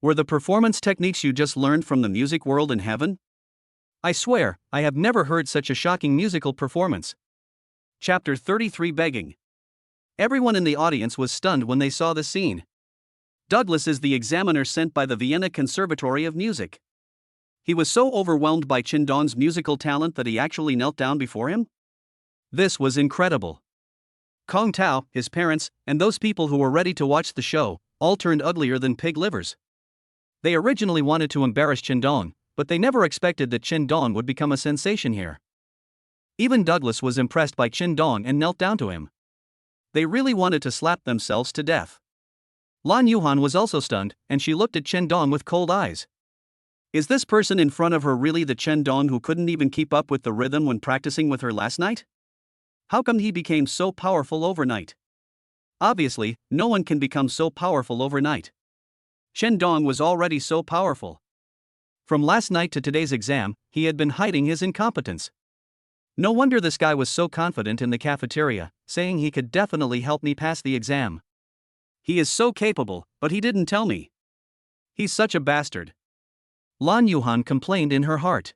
Were the performance techniques you just learned from the music world in heaven? I swear, I have never heard such a shocking musical performance." Chapter 33 Begging. Everyone in the audience was stunned when they saw the scene. Douglas is the examiner sent by the Vienna Conservatory of Music. He was so overwhelmed by Chen Dong's musical talent that he actually knelt down before him? This was incredible. Kong Tao, his parents, and those people who were ready to watch the show, all turned uglier than pig livers. They originally wanted to embarrass Chen Dong, but they never expected that Chen Dong would become a sensation here. Even Douglas was impressed by Chen Dong and knelt down to him. They really wanted to slap themselves to death. Lan Yuhan was also stunned, and she looked at Chen Dong with cold eyes. Is this person in front of her really the Chen Dong who couldn't even keep up with the rhythm when practicing with her last night? How come he became so powerful overnight? Obviously, no one can become so powerful overnight. Chen Dong was already so powerful. From last night to today's exam, he had been hiding his incompetence. No wonder this guy was so confident in the cafeteria, saying he could definitely help me pass the exam. He is so capable, but he didn't tell me. He's such a bastard. Lan Yuhan complained in her heart.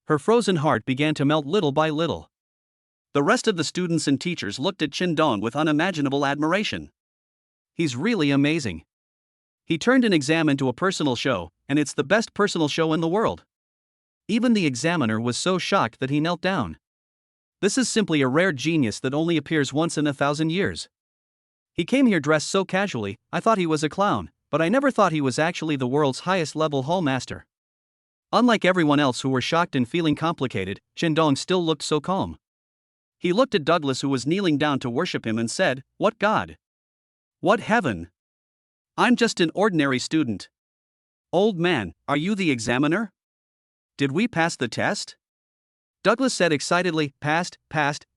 Her frozen heart began to melt little by little. The rest of the students and teachers looked at Chen Dong with unimaginable admiration. He's really amazing. He turned an exam into a personal show, and it's the best personal show in the world. Even the examiner was so shocked that he knelt down. This is simply a rare genius that only appears once in 1,000 years. He came here dressed so casually, I thought he was a clown, but I never thought he was actually the world's highest level hall master. Unlike everyone else who were shocked and feeling complicated, Chen Dong still looked so calm. He looked at Douglas, who was kneeling down to worship him, and said, "What God? What heaven? I'm just an ordinary student." "Old man, are you the examiner? Did we pass the test?" Douglas said excitedly, passed,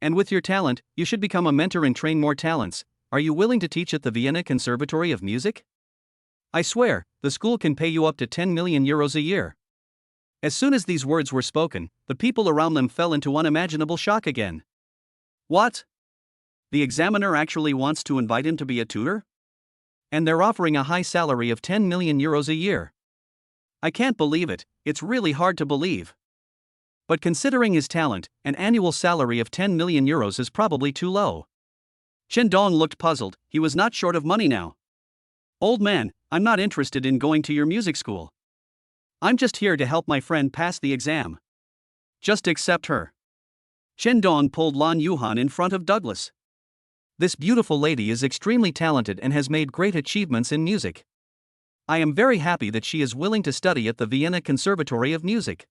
and with your talent, you should become a mentor and train more talents. Are you willing to teach at the Vienna Conservatory of Music? I swear, the school can pay you up to 10 million euros a year. As soon as these words were spoken, the people around them fell into unimaginable shock again. What? The examiner actually wants to invite him to be a tutor? And they're offering a high salary of 10 million euros a year. I can't believe it, it's really hard to believe. But considering his talent, an annual salary of 10 million euros is probably too low. Chen Dong looked puzzled, he was not short of money now. Old man, I'm not interested in going to your music school. I'm just here to help my friend pass the exam. Just accept her. Chen Dong pulled Lan Yuhan in front of Douglas. This beautiful lady is extremely talented and has made great achievements in music. I am very happy that she is willing to study at the Vienna Conservatory of Music.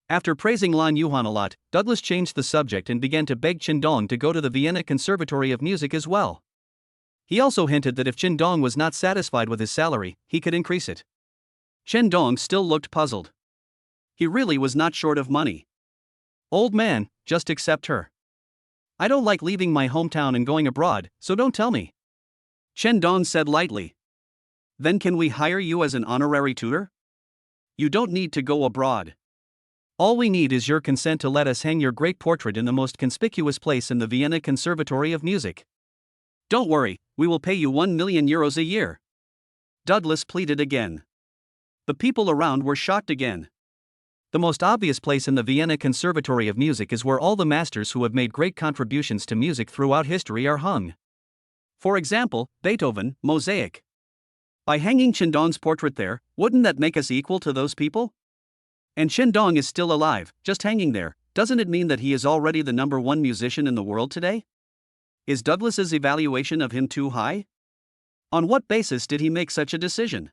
After praising Lan Yuhan a lot, Douglas changed the subject and began to beg Chen Dong to go to the Vienna Conservatory of Music as well. He also hinted that if Chen Dong was not satisfied with his salary, he could increase it. Chen Dong still looked puzzled. He really was not short of money. Old man, just accept her. I don't like leaving my hometown and going abroad, so don't tell me. Chen Dong said lightly. Then can we hire you as an honorary tutor? You don't need to go abroad. All we need is your consent to let us hang your great portrait in the most conspicuous place in the Vienna Conservatory of Music. Don't worry, we will pay you €1 million a year. Douglas pleaded again. The people around were shocked again. The most obvious place in the Vienna Conservatory of Music is where all the masters who have made great contributions to music throughout history are hung. For example, Beethoven, Mosaic. By hanging Chandong's portrait there, wouldn't that make us equal to those people? And Chandong is still alive, just hanging there. Doesn't it mean that he is already the #1 musician in the world today? Is Douglas's evaluation of him too high? On what basis did he make such a decision?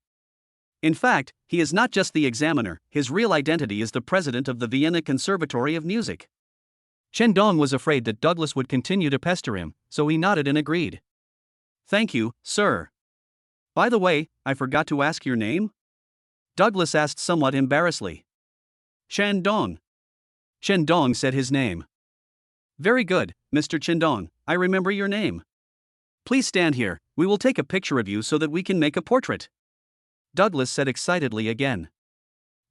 In fact, he is not just the examiner, his real identity is the president of the Vienna Conservatory of Music. Chandong was afraid that Douglas would continue to pester him, so he nodded and agreed. Thank you, sir. By the way, I forgot to ask your name? Douglas asked somewhat embarrassedly. Chandong. Chandong said his name. Very good, Mr. Chandong, I remember your name. Please stand here, we will take a picture of you so that we can make a portrait. Douglas said excitedly again.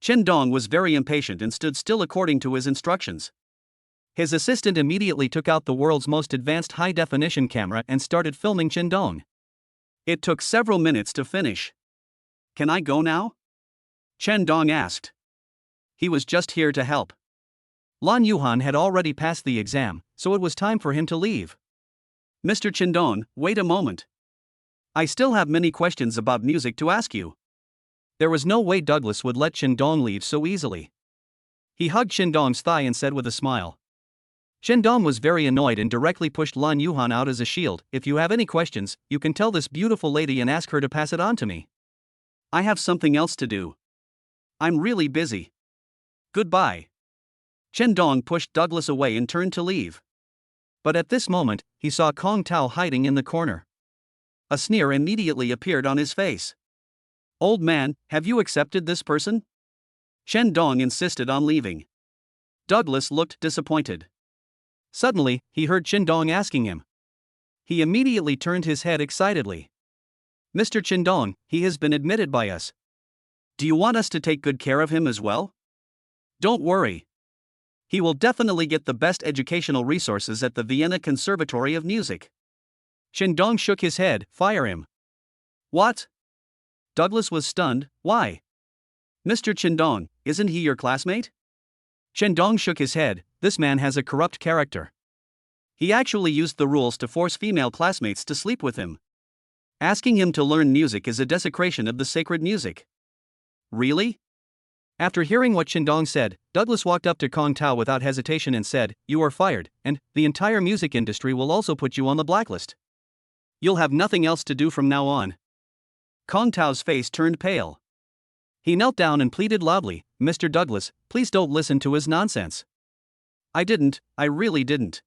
Chandong was very impatient and stood still according to his instructions. His assistant immediately took out the world's most advanced high-definition camera and started filming Chandong. It took several minutes to finish. Can I go now? Chandong asked. He was just here to help. Lan Yuhan had already passed the exam, so it was time for him to leave. Mr. Chandong, wait a moment. I still have many questions about music to ask you. There was no way Douglas would let Chandong leave so easily. He hugged Chandong's thigh and said with a smile. Chandong was very annoyed and directly pushed Lan Yuhan out as a shield. If you have any questions, you can tell this beautiful lady and ask her to pass it on to me. I have something else to do. I'm really busy. Goodbye. Chandong pushed Douglas away and turned to leave. But at this moment, he saw Kong Tao hiding in the corner. A sneer immediately appeared on his face. Old man, have you accepted this person? Chandong insisted on leaving. Douglas looked disappointed. Suddenly, he heard Chandong asking him. He immediately turned his head excitedly. Mr. Chandong, he has been admitted by us. Do you want us to take good care of him as well? Don't worry. He will definitely get the best educational resources at the Vienna Conservatory of Music. Chandong shook his head. Fire him. What? Douglas was stunned. Why? Mr. Chandong, isn't he your classmate? Chandong shook his head. This man has a corrupt character. He actually used the rules to force female classmates to sleep with him. Asking him to learn music is a desecration of the sacred music. Really? After hearing what Chandong said, Douglas walked up to Kong Tao without hesitation and said, You are fired, and the entire music industry will also put you on the blacklist. You'll have nothing else to do from now on. Kong Tao's face turned pale. He knelt down and pleaded loudly, Mr. Douglas, please don't listen to his nonsense. I really didn't.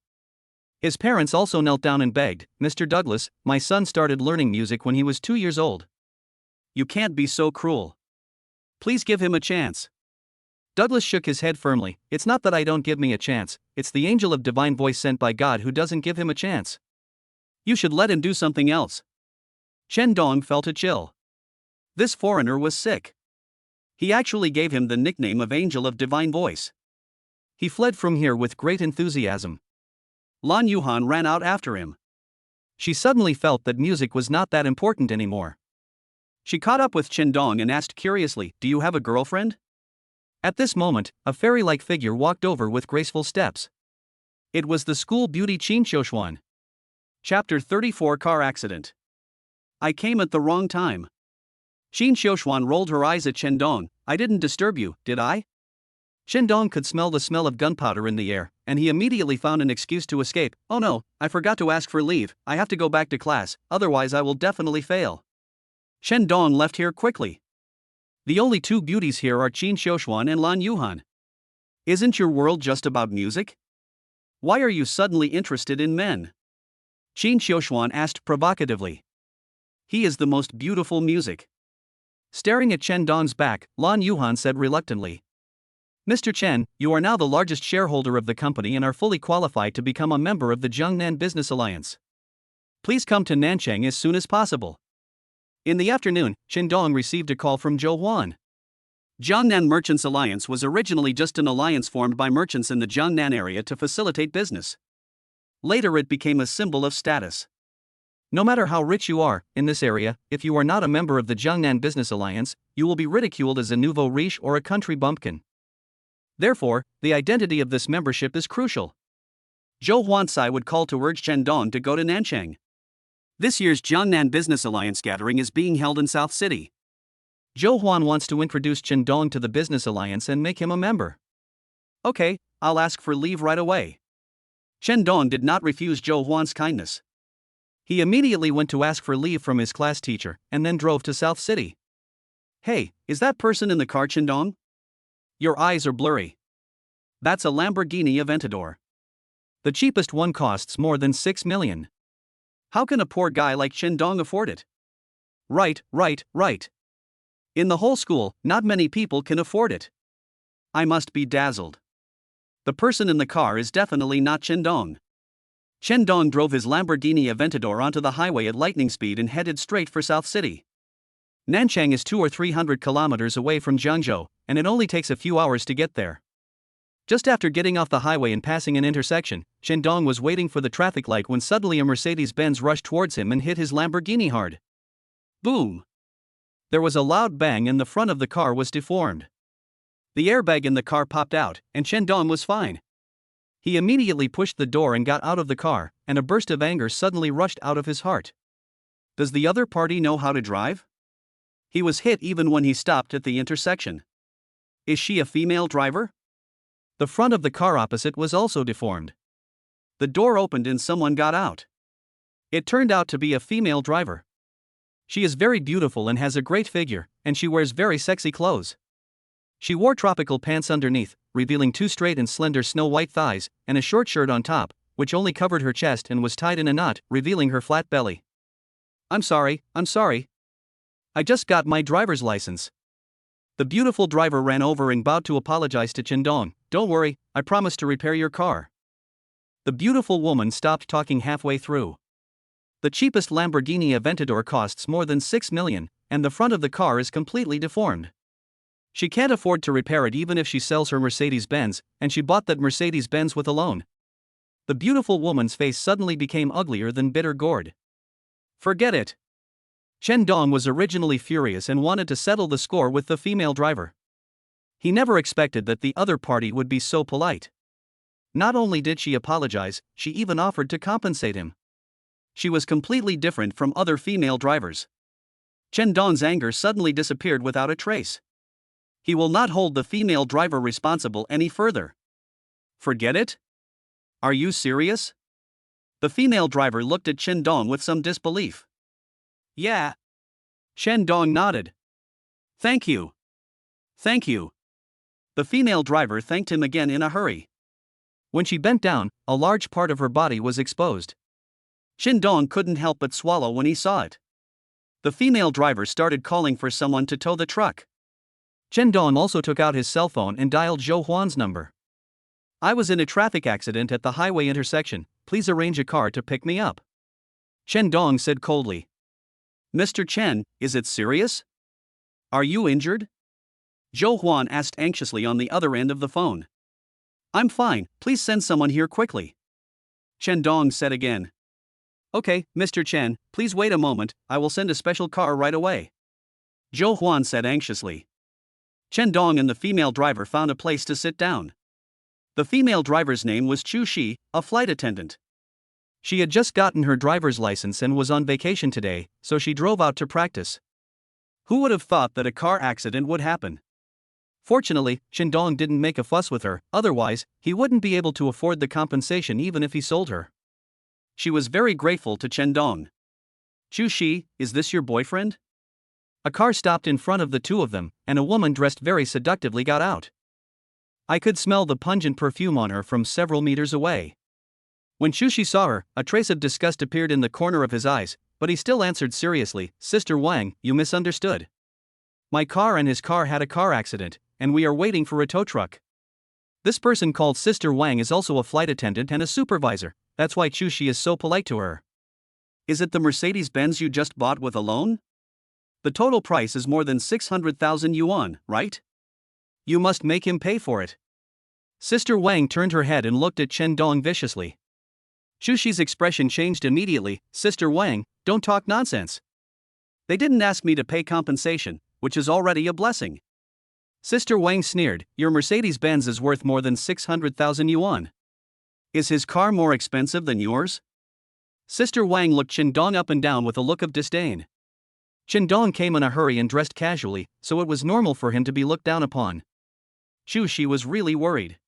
His parents also knelt down and begged, Mr. Douglas, my son started learning music when he was 2 years old. You can't be so cruel. Please give him a chance. Douglas shook his head firmly. It's not that I don't give me a chance, it's the angel of divine voice sent by God who doesn't give him a chance. You should let him do something else. Chandong felt a chill. This foreigner was sick. He actually gave him the nickname of Angel of Divine Voice. He fled from here with great enthusiasm. Lan Yuhan ran out after him. She suddenly felt that music was not that important anymore. She caught up with Chandong and asked curiously, Do you have a girlfriend? At this moment, a fairy-like figure walked over with graceful steps. It was the school beauty Qin Shouxuan. Chapter 34 Car Accident. I came at the wrong time. Qin Shouxuan rolled her eyes at Chandong. I didn't disturb you, did I? Chandong could smell the smell of gunpowder in the air, and he immediately found an excuse to escape. Oh no, I forgot to ask for leave, I have to go back to class, otherwise I will definitely fail. Chandong left here quickly. The only two beauties here are Qin Shouxuan and Lan Yuhan. Isn't your world just about music? Why are you suddenly interested in men? Qin Shouxuan asked provocatively. He is the most beautiful music. Staring at Chandong's back, Lan Yuhan said reluctantly. Mr. Chen, you are now the largest shareholder of the company and are fully qualified to become a member of the Jiangnan Business Alliance. Please come to Nanchang as soon as possible. In the afternoon, Chandong received a call from Zhou Huan. Jiangnan Merchants Alliance was originally just an alliance formed by merchants in the Jiangnan area to facilitate business. Later it became a symbol of status. No matter how rich you are in this area, if you are not a member of the Jiangnan Business Alliance, you will be ridiculed as a nouveau riche or a country bumpkin. Therefore, the identity of this membership is crucial. Zhou Huansai would call to urge Chen Dong to go to Nanchang. This year's Jiangnan Business Alliance gathering is being held in South City. Zhou Huan wants to introduce Chen Dong to the Business Alliance and make him a member. Okay, I'll ask for leave right away. Chen Dong did not refuse Zhou Huan's kindness. He immediately went to ask for leave from his class teacher and then drove to South City. Hey, is that person in the car Chen Dong? Your eyes are blurry. That's a Lamborghini Aventador. The cheapest one costs more than 6 million. How can a poor guy like Chen Dong afford it? Right. In the whole school, not many people can afford it. I must be dazzled. The person in the car is definitely not Chen Dong. Chen Dong drove his Lamborghini Aventador onto the highway at lightning speed and headed straight for South City. Nanchang is 200 or 300 kilometers away from Jiangzhou, and it only takes a few hours to get there. Just after getting off the highway and passing an intersection, Chen Dong was waiting for the traffic light when suddenly a Mercedes-Benz rushed towards him and hit his Lamborghini hard. Boom! There was a loud bang and the front of the car was deformed. The airbag in the car popped out, and Chen Dong was fine. He immediately pushed the door and got out of the car, and a burst of anger suddenly rushed out of his heart. Does the other party know how to drive? He was hit even when he stopped at the intersection. Is she a female driver? The front of the car opposite was also deformed. The door opened and someone got out. It turned out to be a female driver. She is very beautiful and has a great figure, and she wears very sexy clothes. She wore tropical pants underneath, revealing 2 straight and slender snow-white thighs, and a short shirt on top, which only covered her chest and was tied in a knot, revealing her flat belly. I'm sorry. I just got my driver's license. The beautiful driver ran over and bowed to apologize to Chen Dong. Don't worry, I promise to repair your car. The beautiful woman stopped talking halfway through. The cheapest Lamborghini Aventador costs more than 6 million, and the front of the car is completely deformed. She can't afford to repair it even if she sells her Mercedes-Benz, and she bought that Mercedes-Benz with a loan. The beautiful woman's face suddenly became uglier than bitter gourd. Forget it. Chen Dong was originally furious and wanted to settle the score with the female driver. He never expected that the other party would be so polite. Not only did she apologize, she even offered to compensate him. She was completely different from other female drivers. Chen Dong's anger suddenly disappeared without a trace. He will not hold the female driver responsible any further. Forget it? Are you serious? The female driver looked at Chen Dong with some disbelief. Yeah. Chen Dong nodded. Thank you. The female driver thanked him again in a hurry. When she bent down, a large part of her body was exposed. Chen Dong couldn't help but swallow when he saw it. The female driver started calling for someone to tow the truck. Chen Dong also took out his cell phone and dialed Zhou Huan's number. I was in a traffic accident at the highway intersection, please arrange a car to pick me up. Chen Dong said coldly. Mr. Chen, is it serious? Are you injured? Zhou Huan asked anxiously on the other end of the phone. I'm fine, please send someone here quickly. Chen Dong said again. Okay, Mr. Chen, please wait a moment, I will send a special car right away. Zhou Huan said anxiously. Chen Dong and the female driver found a place to sit down. The female driver's name was Chu Shi, a flight attendant. She had just gotten her driver's license and was on vacation today, so she drove out to practice. Who would have thought that a car accident would happen? Fortunately, Chen Dong didn't make a fuss with her, otherwise, he wouldn't be able to afford the compensation even if he sold her. She was very grateful to Chen Dong. Chu Shi, is this your boyfriend? A car stopped in front of the two of them, and a woman dressed very seductively got out. I could smell the pungent perfume on her from several meters away. When Chu Shi saw her, a trace of disgust appeared in the corner of his eyes, but he still answered seriously, Sister Wang, you misunderstood. My car and his car had a car accident, and we are waiting for a tow truck. This person called Sister Wang is also a flight attendant and a supervisor, that's why Chu Shi is so polite to her. Is it the Mercedes-Benz you just bought with a loan? The total price is more than 600,000 yuan, right? You must make him pay for it. Sister Wang turned her head and looked at Chen Dong viciously. Shushi's expression changed immediately. Sister Wang, don't talk nonsense. They didn't ask me to pay compensation, which is already a blessing. Sister Wang sneered, your Mercedes-Benz is worth more than 600,000 yuan. Is his car more expensive than yours? Sister Wang looked Chen Dong up and down with a look of disdain. Chen Dong came in a hurry and dressed casually, so it was normal for him to be looked down upon. Shushi was really worried.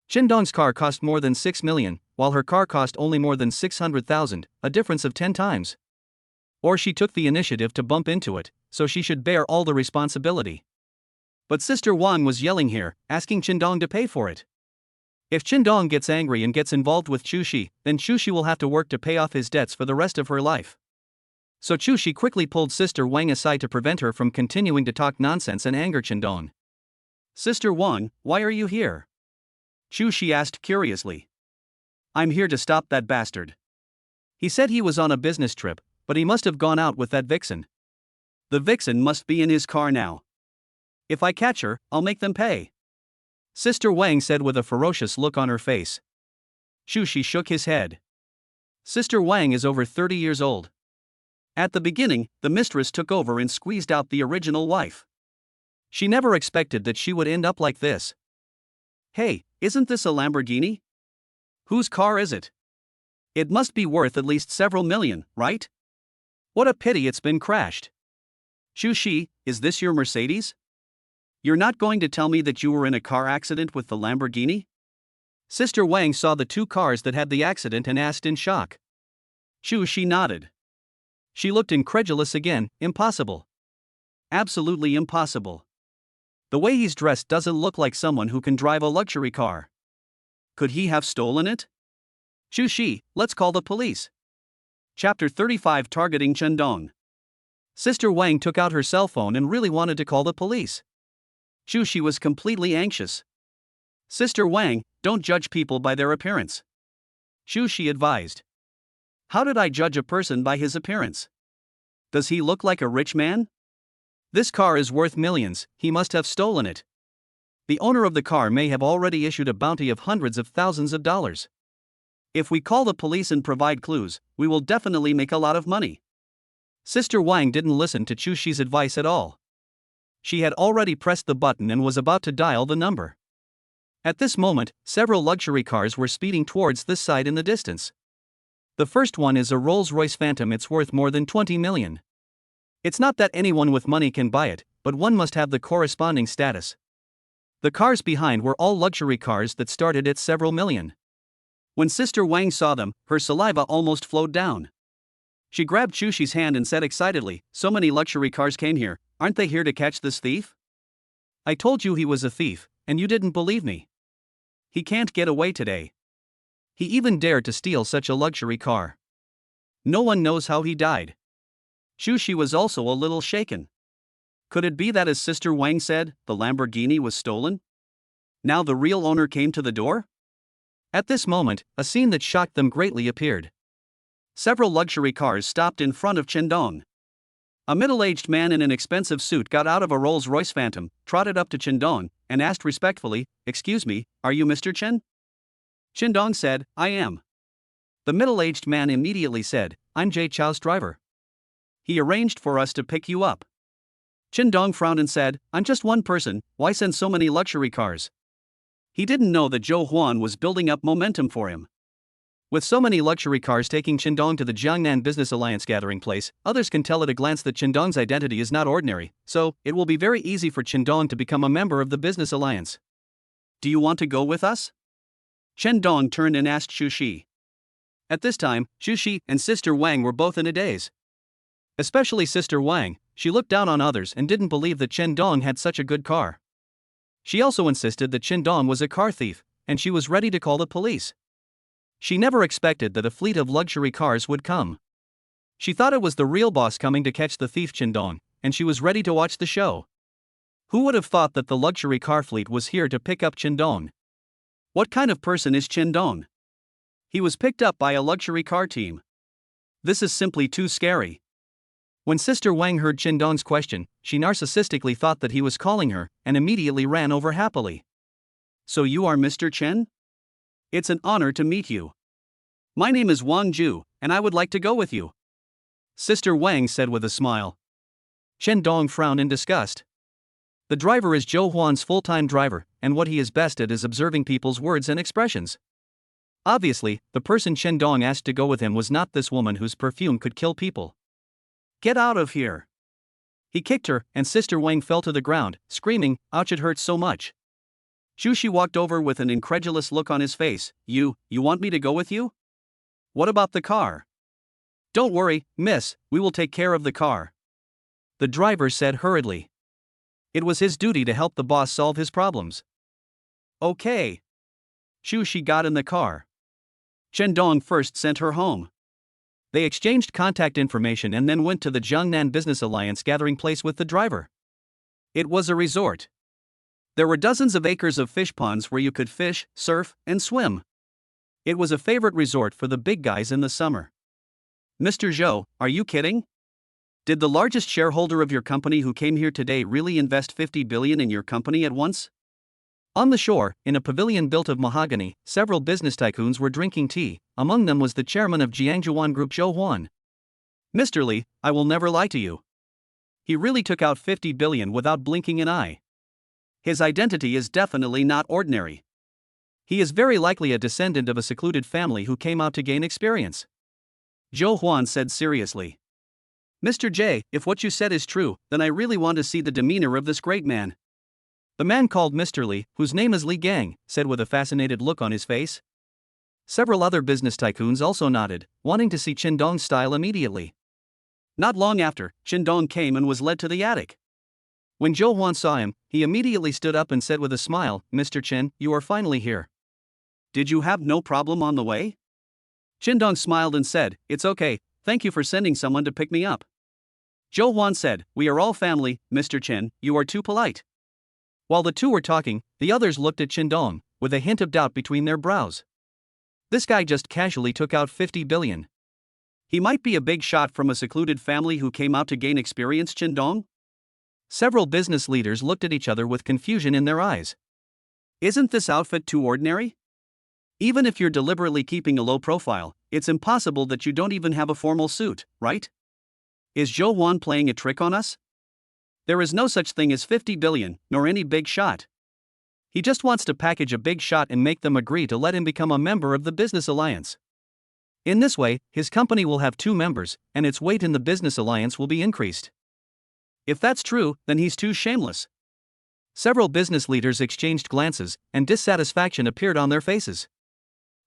Chen Dong's car cost more than 6 million, while her car cost only more than 600,000, a difference of 10 times. Or she took the initiative to bump into it, so she should bear all the responsibility. But Sister Wang was yelling here, asking Chen Dong to pay for it. If Chen Dong gets angry and gets involved with Shushi, then Shushi will have to work to pay off his debts for the rest of her life. So Shushi quickly pulled Sister Wang aside to prevent her from continuing to talk nonsense and anger Chen Dong. Sister Wang, why are you here? Shushi asked curiously. I'm here to stop that bastard. He said he was on a business trip, but he must have gone out with that vixen. The vixen must be in his car now. If I catch her, I'll make them pay. Sister Wang said with a ferocious look on her face. Shushi shook his head. Sister Wang is over 30 years old. At the beginning, the mistress took over and squeezed out the original wife. She never expected that she would end up like this. Hey, isn't this a Lamborghini? Whose car is it? It must be worth at least several million, right? What a pity it's been crashed. Shushi, is this your Mercedes? You're not going to tell me that you were in a car accident with the Lamborghini? Sister Wang saw the two cars that had the accident and asked in shock. Shushi nodded. She looked incredulous again. Impossible. Absolutely impossible. The way he's dressed doesn't look like someone who can drive a luxury car. Could he have stolen it? Shushi, let's call the police. Chapter 35 Targeting Chen Dong. Sister Wang took out her cell phone and really wanted to call the police. Shushi was completely anxious. Sister Wang, don't judge people by their appearance. Shushi advised. How did I judge a person by his appearance? Does he look like a rich man? This car is worth millions, he must have stolen it. The owner of the car may have already issued a bounty of hundreds of thousands of dollars. If we call the police and provide clues, we will definitely make a lot of money. Sister Wang didn't listen to Chushi's advice at all. She had already pressed the button and was about to dial the number. At this moment, several luxury cars were speeding towards this side in the distance. The first one is a Rolls-Royce Phantom. It's worth more than 20 million. It's not that anyone with money can buy it, but one must have the corresponding status. The cars behind were all luxury cars that started at several million. When Sister Wang saw them, her saliva almost flowed down. She grabbed Chushi's hand and said excitedly, so many luxury cars came here, aren't they here to catch this thief? I told you he was a thief, and you didn't believe me. He can't get away today. He even dared to steal such a luxury car. No one knows how he died. Shushi was also a little shaken. Could it be that, as Sister Wang said, the Lamborghini was stolen? Now the real owner came to the door? At this moment, a scene that shocked them greatly appeared. Several luxury cars stopped in front of Chen Dong. A middle-aged man in an expensive suit got out of a Rolls-Royce Phantom, trotted up to Chen Dong, and asked respectfully, "Excuse me, are you Mr. Chen?" Chen Dong said, "I am." The middle-aged man immediately said, "I'm Jay Chow's driver. He arranged for us to pick you up." Chen Dong frowned and said, "I'm just one person, why send so many luxury cars?" He didn't know that Zhou Huan was building up momentum for him. With so many luxury cars taking Chen Dong to the Jiangnan Business Alliance gathering place, others can tell at a glance that Chen Dong's identity is not ordinary, so it will be very easy for Chen Dong to become a member of the Business Alliance. "Do you want to go with us?" Chen Dong turned and asked Shushi. At this time, Shushi and Sister Wang were both in a daze. Especially Sister Wang, she looked down on others and didn't believe that Chen Dong had such a good car. She also insisted that Chen Dong was a car thief, and she was ready to call the police. She never expected that a fleet of luxury cars would come. She thought it was the real boss coming to catch the thief Chen Dong, and she was ready to watch the show. Who would have thought that the luxury car fleet was here to pick up Chen Dong? What kind of person is Chen Dong? He was picked up by a luxury car team. This is simply too scary. When Sister Wang heard Qindong's question, she narcissistically thought that he was calling her, and immediately ran over happily. So you are Mr. Chen? It's an honor to meet you. My name is Wang Ju, and I would like to go with you. Sister Wang said with a smile. Qindong frowned in disgust. The driver is Zhou Huan's full-time driver, and what he is best at is observing people's words and expressions. Obviously, the person Qindong asked to go with him was not this woman whose perfume could kill people. Get out of here! He kicked her, and Sister Wang fell to the ground, screaming, "Ouch, it hurts so much." Zhu Shi walked over with an incredulous look on his face. You want me to go with you? What about the car? Don't worry, miss, we will take care of the car. The driver said hurriedly. It was his duty to help the boss solve his problems. Okay. Zhu Shi got in the car. Qindong first sent her home. They exchanged contact information and then went to the Jiangnan Business Alliance gathering place with the driver. It was a resort. There were dozens of acres of fish ponds where you could fish, surf, and swim. It was a favorite resort for the big guys in the summer. Mr. Zhou, are you kidding? Did the largest shareholder of your company who came here today really invest 50 billion in your company at once? On the shore, in a pavilion built of mahogany, several business tycoons were drinking tea. Among them was the chairman of Jiangjuan Group Zhou Huan. Mr. Li, I will never lie to you. He really took out 50 billion without blinking an eye. His identity is definitely not ordinary. He is very likely a descendant of a secluded family who came out to gain experience. Zhou Huan said seriously. Mr. J, if what you said is true, then I really want to see the demeanor of this great man. The man called Mr. Li, whose name is Li Gang, said with a fascinated look on his face. Several other business tycoons also nodded, wanting to see Qindong's style immediately. Not long after, Qindong came and was led to the attic. When Zhou Huan saw him, he immediately stood up and said with a smile, Mr. Chen, you are finally here. Did you have no problem on the way? Qindong smiled and said, It's okay, thank you for sending someone to pick me up. Zhou Huan said, We are all family, Mr. Chen, you are too polite. While the two were talking, the others looked at Qindong, with a hint of doubt between their brows. This guy just casually took out 50 billion. He might be a big shot from a secluded family who came out to gain experience, Qindong? Several business leaders looked at each other with confusion in their eyes. Isn't this outfit too ordinary? Even if you're deliberately keeping a low profile, it's impossible that you don't even have a formal suit, right? Is Zhou Huan playing a trick on us? There is no such thing as 50 billion, nor any big shot. He just wants to package a big shot and make them agree to let him become a member of the business alliance. In this way, his company will have 2 members, and its weight in the business alliance will be increased. If that's true, then he's too shameless. Several business leaders exchanged glances, and dissatisfaction appeared on their faces.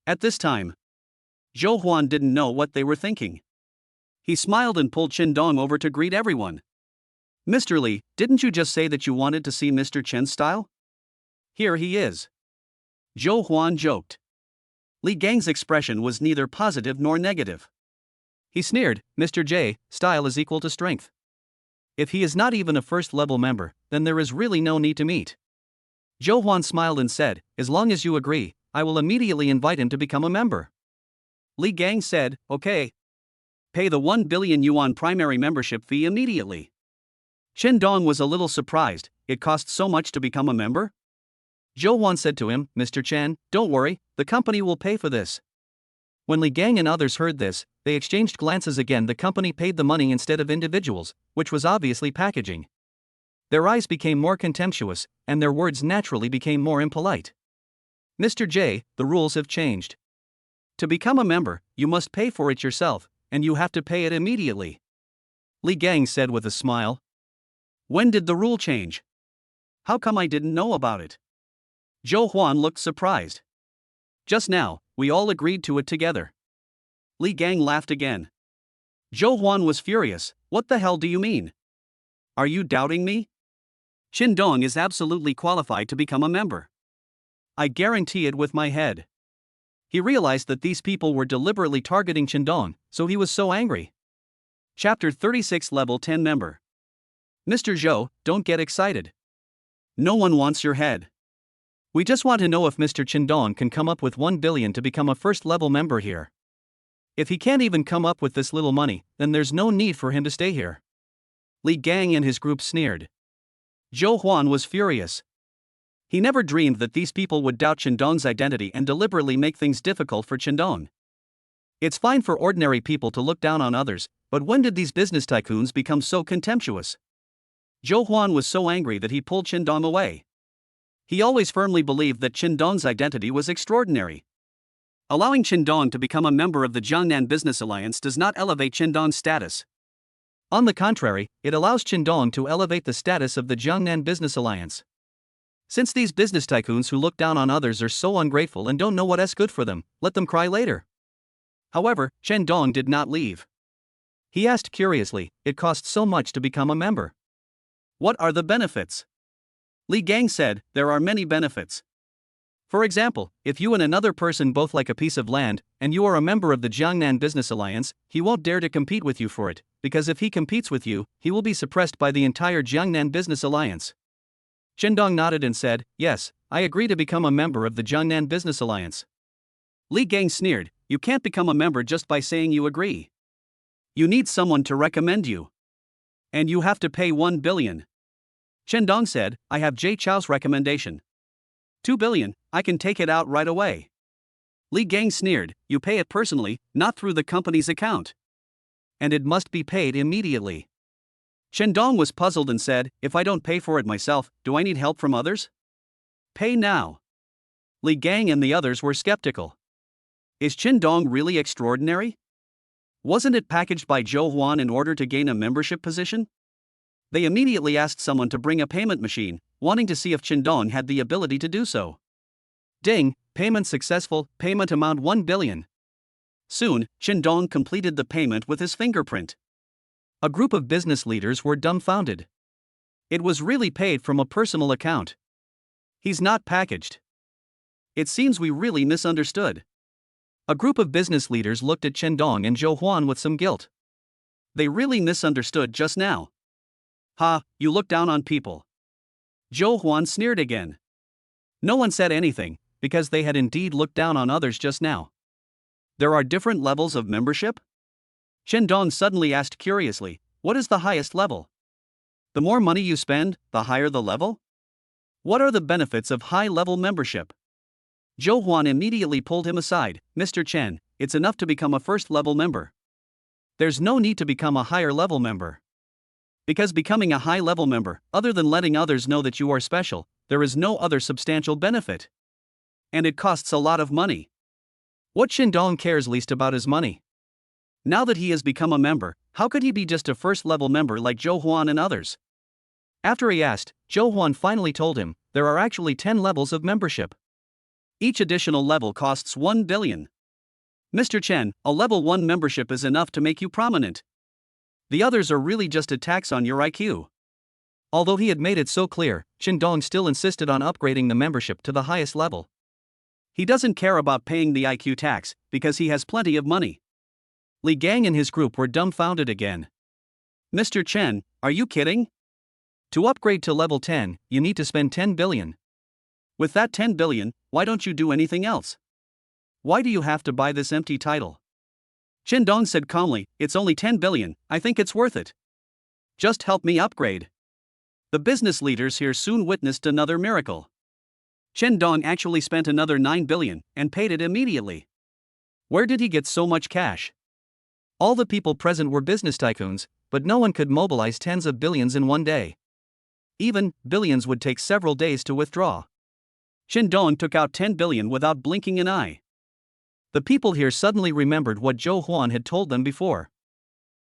At this time, Zhou Huan didn't know what they were thinking. He smiled and pulled Qindong over to greet everyone. Mr. Li, didn't you just say that you wanted to see Mr. Chen's style? Here he is. Zhou Huan joked. Li Gang's expression was neither positive nor negative. He sneered, Mr. J, style is equal to strength. If he is not even a first-level member, then there is really no need to meet. Zhou Huan smiled and said, As long as you agree, I will immediately invite him to become a member. Li Gang said, Okay. Pay the 1 billion yuan primary membership fee immediately. Qindong was a little surprised. It costs so much to become a member? Zhou Huan said to him, Mr. Chen, don't worry, the company will pay for this. When Li Gang and others heard this, they exchanged glances again. The company paid the money instead of individuals, which was obviously packaging. Their eyes became more contemptuous, and their words naturally became more impolite. Mr. J, the rules have changed. To become a member, you must pay for it yourself, and you have to pay it immediately. Li Gang said with a smile. When did the rule change? How come I didn't know about it? Zhou Huan looked surprised. Just now, we all agreed to it together. Li Gang laughed again. Zhou Huan was furious. What the hell do you mean? Are you doubting me? Qindong is absolutely qualified to become a member. I guarantee it with my head. He realized that these people were deliberately targeting Qindong, so he was so angry. Chapter 36 Level 10 Member. Mr. Zhou, don't get excited. No one wants your head. We just want to know if Mr. Qindong can come up with 1 billion to become a first-level member here. If he can't even come up with this little money, then there's no need for him to stay here. Li Gang and his group sneered. Zhou Huan was furious. He never dreamed that these people would doubt Qindong's identity and deliberately make things difficult for Qindong. It's fine for ordinary people to look down on others, but when did these business tycoons become so contemptuous? Zhou Huan was so angry that he pulled Qindong away. He always firmly believed that Qindong's identity was extraordinary. Allowing Qindong to become a member of the Jiangnan Business Alliance does not elevate Qindong's status. On the contrary, it allows Qindong to elevate the status of the Jiangnan Business Alliance. Since these business tycoons who look down on others are so ungrateful and don't know what's good for them, let them cry later. However, Qindong did not leave. He asked curiously, "It costs so much to become a member. What are the benefits?" Li Gang said, "There are many benefits. For example, if you and another person both like a piece of land, and you are a member of the Jiangnan Business Alliance, he won't dare to compete with you for it, because if he competes with you, he will be suppressed by the entire Jiangnan Business Alliance." Qindong nodded and said, "Yes, I agree to become a member of the Jiangnan Business Alliance." Li Gang sneered, "You can't become a member just by saying you agree. You need someone to recommend you. And you have to pay 1 billion. Qindong said, "I have Jay Chow's recommendation. 2 billion, I can take it out right away." Li Gang sneered, "You pay it personally, not through the company's account. And it must be paid immediately." Qindong was puzzled and said, "If I don't pay for it myself, do I need help from others?" "Pay now." Li Gang and the others were skeptical. Is Qindong really extraordinary? Wasn't it packaged by Zhou Huan in order to gain a membership position? They immediately asked someone to bring a payment machine, wanting to see if Qindong had the ability to do so. Ding, payment successful, payment amount 1 billion. Soon, Qindong completed the payment with his fingerprint. A group of business leaders were dumbfounded. It was really paid from a personal account. He's not packaged. It seems we really misunderstood. A group of business leaders looked at Qindong and Zhou Huan with some guilt. They really misunderstood just now. "Ha, you look down on people." Zhou Huan sneered again. No one said anything, because they had indeed looked down on others just now. There are different levels of membership? Qindong suddenly asked curiously, "What is the highest level? The more money you spend, the higher the level? What are the benefits of high-level membership?" Zhou Huan immediately pulled him aside, "Mr. Chen, it's enough to become a first-level member. There's no need to become a higher-level member. Because becoming a high-level member, other than letting others know that you are special, there is no other substantial benefit. And it costs a lot of money." What Qindong cares least about is money. Now that he has become a member, how could he be just a first-level member like Zhou Huan and others? After he asked, Zhou Huan finally told him, "There are actually 10 levels of membership. Each additional level costs 1 billion. Mr. Chen, a level 1 membership is enough to make you prominent. The others are really just a tax on your IQ." Although he had made it so clear, Qindong still insisted on upgrading the membership to the highest level. He doesn't care about paying the IQ tax, because he has plenty of money. Li Gang and his group were dumbfounded again. "Mr. Chen, are you kidding? To upgrade to level 10, you need to spend 10 billion. With that 10 billion, why don't you do anything else? Why do you have to buy this empty title?" Qindong said calmly, "It's only 10 billion, I think it's worth it. Just help me upgrade." The business leaders here soon witnessed another miracle. Qindong actually spent another 9 billion and paid it immediately. Where did he get so much cash? All the people present were business tycoons, but no one could mobilize tens of billions in one day. Even billions would take several days to withdraw. Qindong took out 10 billion without blinking an eye. The people here suddenly remembered what Zhou Huan had told them before.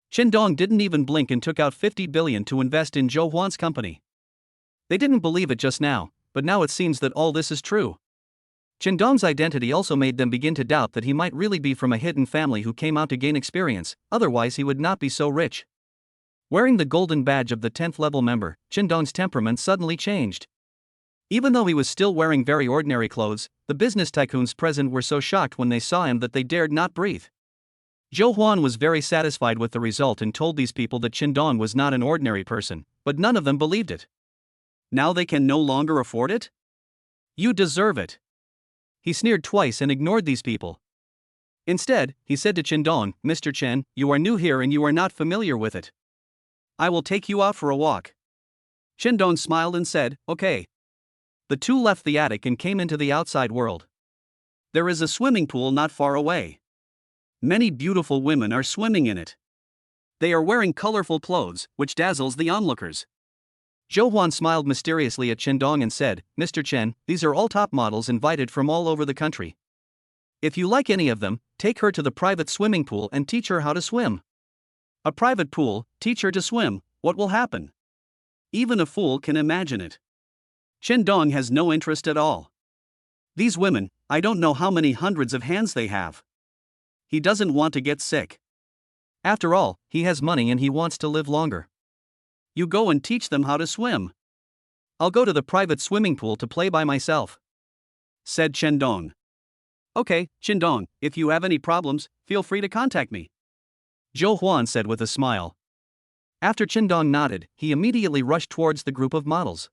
Qindong didn't even blink and took out 50 billion to invest in Zhou Huan's company. They didn't believe it just now, but now it seems that all this is true. Qindong's identity also made them begin to doubt that he might really be from a hidden family who came out to gain experience, otherwise he would not be so rich. Wearing the golden badge of the 10th level member, Qindong's temperament suddenly changed. Even though he was still wearing very ordinary clothes, the business tycoons present were so shocked when they saw him that they dared not breathe. Zhou Huan was very satisfied with the result and told these people that Qindong was not an ordinary person, but none of them believed it. Now they can no longer afford it? You deserve it. He sneered twice and ignored these people. Instead, he said to Qindong, "Mr. Chen, you are new here and you are not familiar with it. I will take you out for a walk. Chen Dong smiled and said, okay. The two left the attic and came into the outside world. There is a swimming pool not far away. Many beautiful women are swimming in it. They are wearing colorful clothes, which dazzles the onlookers. Zhou Huan smiled mysteriously at Chen Dong and said, Mr. Chen, these are all top models invited from all over the country. If you like any of them, take her to the private swimming pool and teach her how to swim. A private pool, teach her to swim, what will happen? Even a fool can imagine it. Chen Dong has no interest at all. These women, I don't know how many hundreds of hands they have. He doesn't want to get sick. After all, he has money and he wants to live longer. You go and teach them how to swim. I'll go to the private swimming pool to play by myself, said Chen Dong. Okay, Chen Dong, if you have any problems, feel free to contact me, Zhou Huan said with a smile. After Chen Dong nodded, he immediately rushed towards the group of models.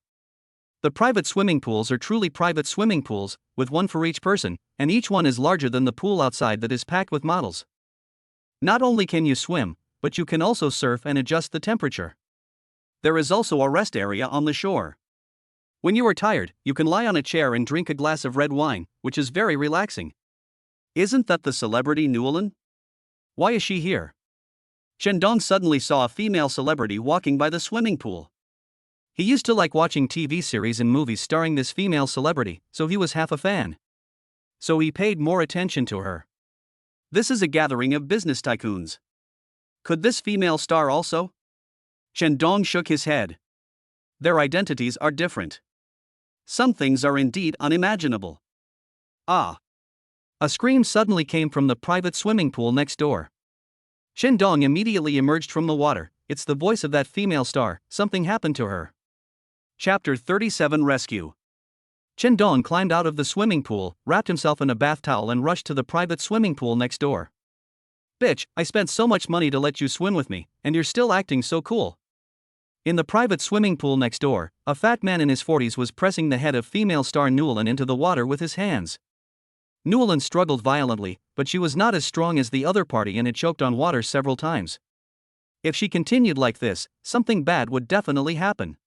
The private swimming pools are truly private swimming pools, with one for each person, and each one is larger than the pool outside that is packed with models. Not only can you swim, but you can also surf and adjust the temperature. There is also a rest area on the shore. When you are tired, you can lie on a chair and drink a glass of red wine, which is very relaxing. Isn't that the celebrity Nuolan? Why is she here? Chen Dong suddenly saw a female celebrity walking by the swimming pool. He used to like watching TV series and movies starring this female celebrity, so he was half a fan. So he paid more attention to her. This is a gathering of business tycoons. Could this female star also? Chen Dong shook his head. Their identities are different. Some things are indeed unimaginable. Ah! A scream suddenly came from the private swimming pool next door. Chen Dong immediately emerged from the water. It's the voice of that female star, something happened to her. Chapter 37 Rescue. Chen Dong climbed out of the swimming pool, wrapped himself in a bath towel and rushed to the private swimming pool next door. Bitch, I spent so much money to let you swim with me, and you're still acting so cool. In the private swimming pool next door, a fat man in his 40s was pressing the head of female star Nuolan into the water with his hands. Nuolan struggled violently, but she was not as strong as the other party and had choked on water several times. If she continued like this, something bad would definitely happen.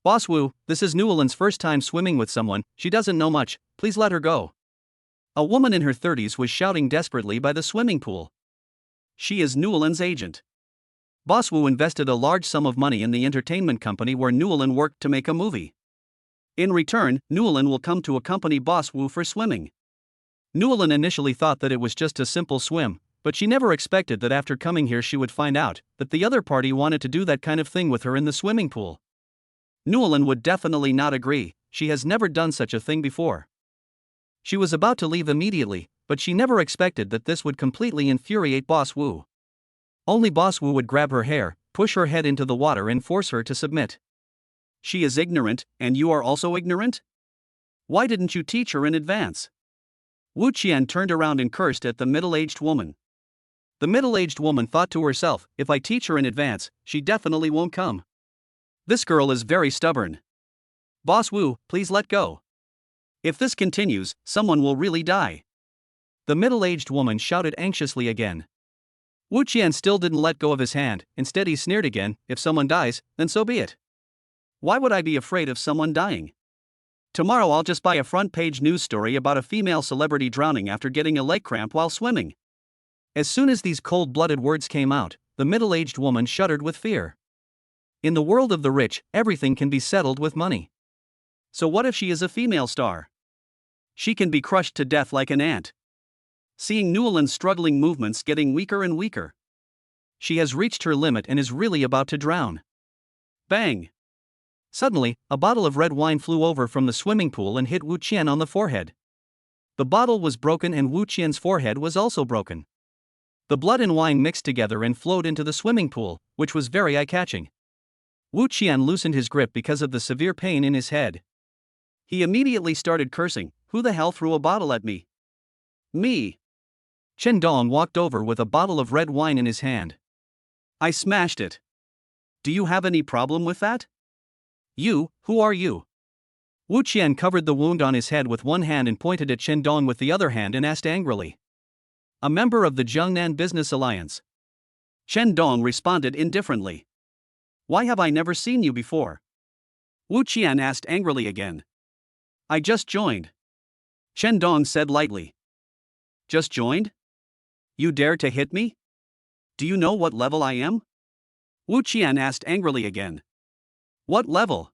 Boss Wu, this is Nuolan's first time swimming with someone, she doesn't know much, please let her go. A woman in her 30s was shouting desperately by the swimming pool. She is Nuolan's agent. Boss Wu invested a large sum of money in the entertainment company where Nuolan worked to make a movie. In return, Nuolan will come to accompany Boss Wu for swimming. Nuolan initially thought that it was just a simple swim, but she never expected that after coming here she would find out that the other party wanted to do that kind of thing with her in the swimming pool. Nuolan would definitely not agree, she has never done such a thing before. She was about to leave immediately, but she never expected that this would completely infuriate Boss Wu. Only Boss Wu would grab her hair, push her head into the water and force her to submit. She is ignorant, and you are also ignorant? Why didn't you teach her in advance? Wu Qian turned around and cursed at the middle-aged woman. The middle-aged woman thought to herself, if I teach her in advance, she definitely won't come. This girl is very stubborn. Boss Wu, please let go. If this continues, someone will really die. The middle-aged woman shouted anxiously again. Wu Qian still didn't let go of his hand, instead he sneered again, if someone dies, then so be it. Why would I be afraid of someone dying? Tomorrow I'll just buy a front-page news story about a female celebrity drowning after getting a leg cramp while swimming. As soon as these cold-blooded words came out, the middle-aged woman shuddered with fear. In the world of the rich, everything can be settled with money. So what if she is a female star? She can be crushed to death like an ant. Seeing Nuolan's struggling movements getting weaker and weaker. She has reached her limit and is really about to drown. Bang! Suddenly, a bottle of red wine flew over from the swimming pool and hit Wu Qian on the forehead. The bottle was broken and Wu Qian's forehead was also broken. The blood and wine mixed together and flowed into the swimming pool, which was very eye-catching. Wu Qian loosened his grip because of the severe pain in his head. He immediately started cursing, "Who the hell threw a bottle at me?" "Me." Chen Dong walked over with a bottle of red wine in his hand. "I smashed it. Do you have any problem with that?" "You, who are you?" Wu Qian covered the wound on his head with one hand and pointed at Chen Dong with the other hand and asked angrily. "A member of the Jiangnan Business Alliance." Chen Dong responded indifferently. Why have I never seen you before? Wu Qian asked angrily again. I just joined. Chen Dong said lightly. Just joined? You dare to hit me? Do you know what level I am? Wu Qian asked angrily again. What level?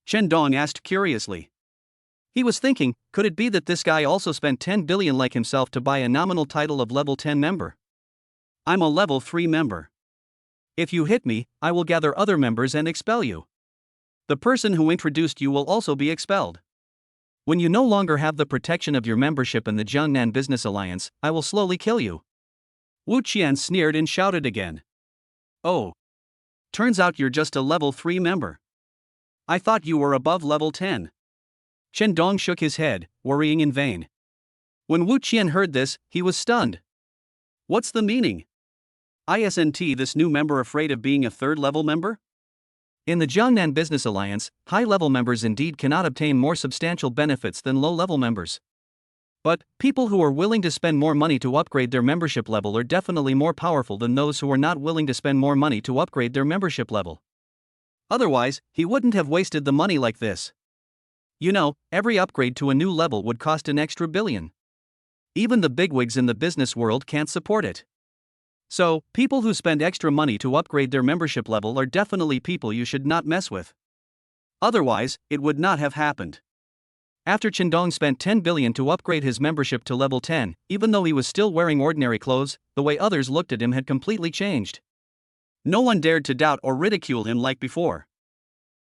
Chen Dong asked curiously. He was thinking, could it be that this guy also spent 10 billion like himself to buy a nominal title of level 10 member? I'm a level 3 member. If you hit me, I will gather other members and expel you. The person who introduced you will also be expelled. When you no longer have the protection of your membership in the Jiangnan Business Alliance, I will slowly kill you. Wu Qian sneered and shouted again. Oh. Turns out you're just a level 3 member. I thought you were above level 10. Chen Dong shook his head, worrying in vain. When Wu Qian heard this, he was stunned. What's the meaning? Isn't this new member afraid of being a third-level member? In the Jiangnan Business Alliance, high-level members indeed cannot obtain more substantial benefits than low-level members. But people who are willing to spend more money to upgrade their membership level are definitely more powerful than those who are not willing to spend more money to upgrade their membership level. Otherwise, he wouldn't have wasted the money like this. You know, every upgrade to a new level would cost an extra billion. Even the bigwigs in the business world can't support it. So, people who spend extra money to upgrade their membership level are definitely people you should not mess with. Otherwise, it would not have happened. After Chen Dong spent 10 billion to upgrade his membership to level 10, even though he was still wearing ordinary clothes, the way others looked at him had completely changed. No one dared to doubt or ridicule him like before.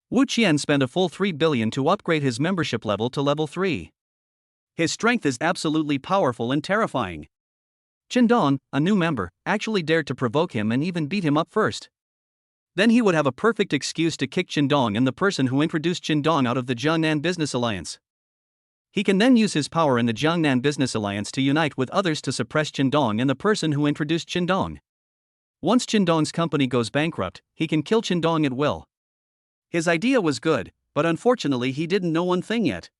Wu Qian spent a full 3 billion to upgrade his membership level to level 3. His strength is absolutely powerful and terrifying. Chen Dong, a new member, actually dared to provoke him and even beat him up first. Then he would have a perfect excuse to kick Chen Dong and the person who introduced Chen Dong out of the Jiangnan Business Alliance. He can then use his power in the Jiangnan Business Alliance to unite with others to suppress Chen Dong and the person who introduced Chen Dong. Once Chen Dong's company goes bankrupt, he can kill Chen Dong at will. His idea was good, but unfortunately he didn't know one thing yet.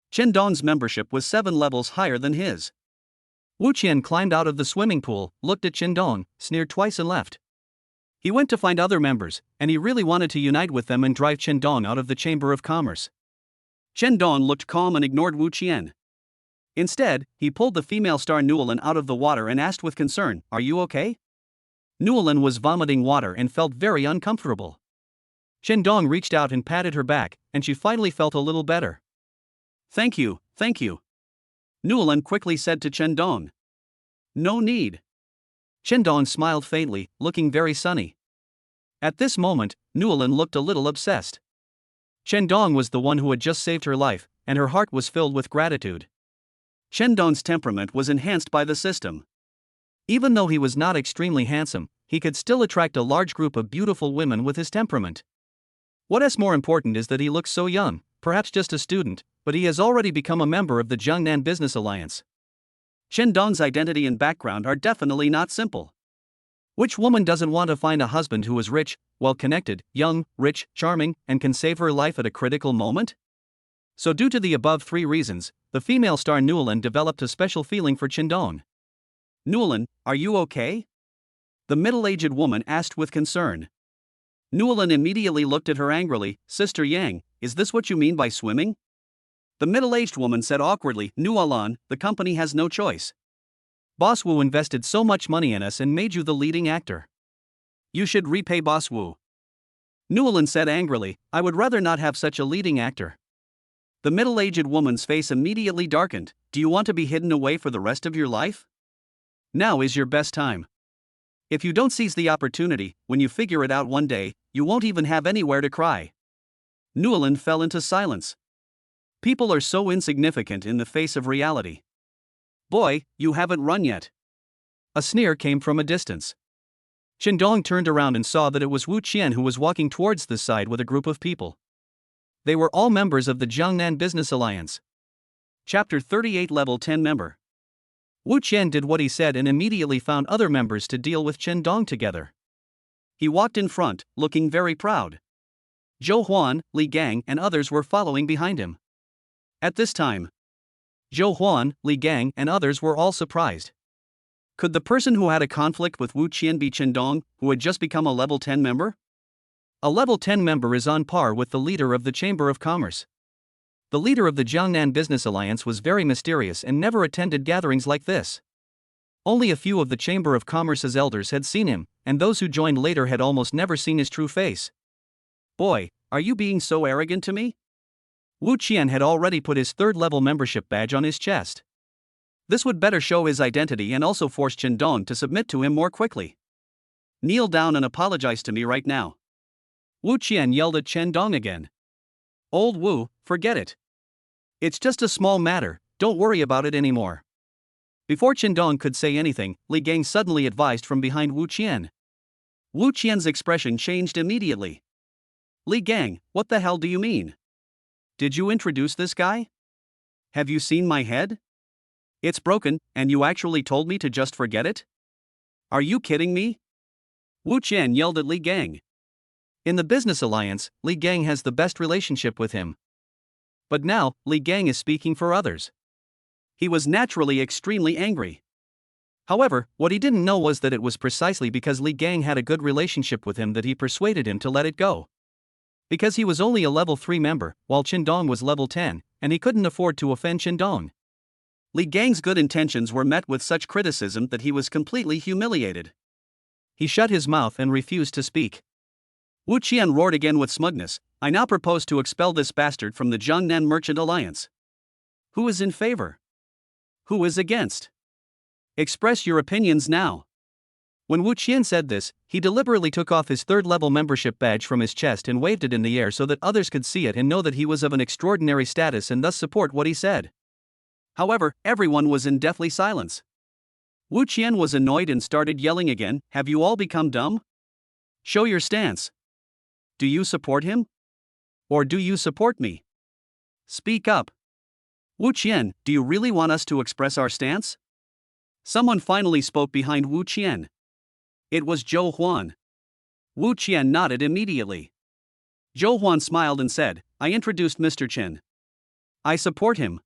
Chen Dong's membership was 7 levels higher than his. Wu Qian climbed out of the swimming pool, looked at Chen Dong, sneered twice and left. He went to find other members, and he really wanted to unite with them and drive Chen Dong out of the Chamber of Commerce. Chen Dong looked calm and ignored Wu Qian. Instead, he pulled the female star Newelin out of the water and asked with concern, "Are you okay?" Newelin was vomiting water and felt very uncomfortable. Chen Dong reached out and patted her back, and she finally felt a little better. Thank you, thank you. Newelin quickly said to Chen Dong. No need. Chen Dong smiled faintly, looking very sunny. At this moment, Newelin looked a little obsessed. Chen Dong was the one who had just saved her life, and her heart was filled with gratitude. Chen Dong's temperament was enhanced by the system. Even though he was not extremely handsome, he could still attract a large group of beautiful women with his temperament. What is more important is that he looks so young, perhaps just a student, but he has already become a member of the Jiangnan Business Alliance. Chen Dong's identity and background are definitely not simple. Which woman doesn't want to find a husband who is rich, well-connected, young, rich, charming, and can save her life at a critical moment? So due to the above 3 reasons, the female star Newelin developed a special feeling for Chen Dong. Newelin, are you okay? The middle-aged woman asked with concern. Newelin immediately looked at her angrily. Sister Yang, is this what you mean by swimming? The middle-aged woman said awkwardly, Newelin, the company has no choice. Boss Wu invested so much money in us and made you the leading actor. You should repay Boss Wu. Newelin said angrily, I would rather not have such a leading actor. The middle-aged woman's face immediately darkened. Do you want to be hidden away for the rest of your life? Now is your best time. If you don't seize the opportunity, when you figure it out one day, you won't even have anywhere to cry. Newelin fell into silence. People are so insignificant in the face of reality. Boy, you haven't run yet. A sneer came from a distance. Chen Dong turned around and saw that it was Wu Qian who was walking towards this side with a group of people. They were all members of the Jiangnan Business Alliance. Chapter 38 Level 10 Member. Wu Qian did what he said and immediately found other members to deal with Chen Dong together. He walked in front, looking very proud. Zhou Huan, Li Gang, and others were following behind him. At this time, Zhou Huan, Li Gang, and others were all surprised. Could the person who had a conflict with Wu Qian be Chen Dong, who had just become a level 10 member? A level 10 member is on par with the leader of the Chamber of Commerce. The leader of the Jiangnan Business Alliance was very mysterious and never attended gatherings like this. Only a few of the Chamber of Commerce's elders had seen him, and those who joined later had almost never seen his true face. Boy, are you being so arrogant to me? Wu Qian had already put his third-level membership badge on his chest. This would better show his identity and also force Chen Dong to submit to him more quickly. Kneel down and apologize to me right now. Wu Qian yelled at Chen Dong again. Old Wu, forget it. It's just a small matter, don't worry about it anymore. Before Chen Dong could say anything, Li Gang suddenly advised from behind Wu Qian. Wu Qian's expression changed immediately. Li Gang, what the hell do you mean? Did you introduce this guy? Have you seen my head? It's broken, and you actually told me to just forget it? Are you kidding me? Wu Qian yelled at Li Gang. In the business alliance, Li Gang has the best relationship with him. But now, Li Gang is speaking for others. He was naturally extremely angry. However, what he didn't know was that it was precisely because Li Gang had a good relationship with him that he persuaded him to let it go. Because he was only a level 3 member, while Chen Dong was level 10, and he couldn't afford to offend Chen Dong. Li Gang's good intentions were met with such criticism that he was completely humiliated. He shut his mouth and refused to speak. Wu Qian roared again with smugness, I now propose to expel this bastard from the Jiangnan Merchant Alliance. Who is in favor? Who is against? Express your opinions now. When Wu Qian said this, he deliberately took off his third-level membership badge from his chest and waved it in the air so that others could see it and know that he was of an extraordinary status and thus support what he said. However, everyone was in deathly silence. Wu Qian was annoyed and started yelling again, have you all become dumb? Show your stance. Do you support him? Or do you support me? Speak up. Wu Qian, do you really want us to express our stance? Someone finally spoke behind Wu Qian. It was Zhou Huan. Wu Qian nodded immediately. Zhou Huan smiled and said, I introduced Mr. Chen. I support him.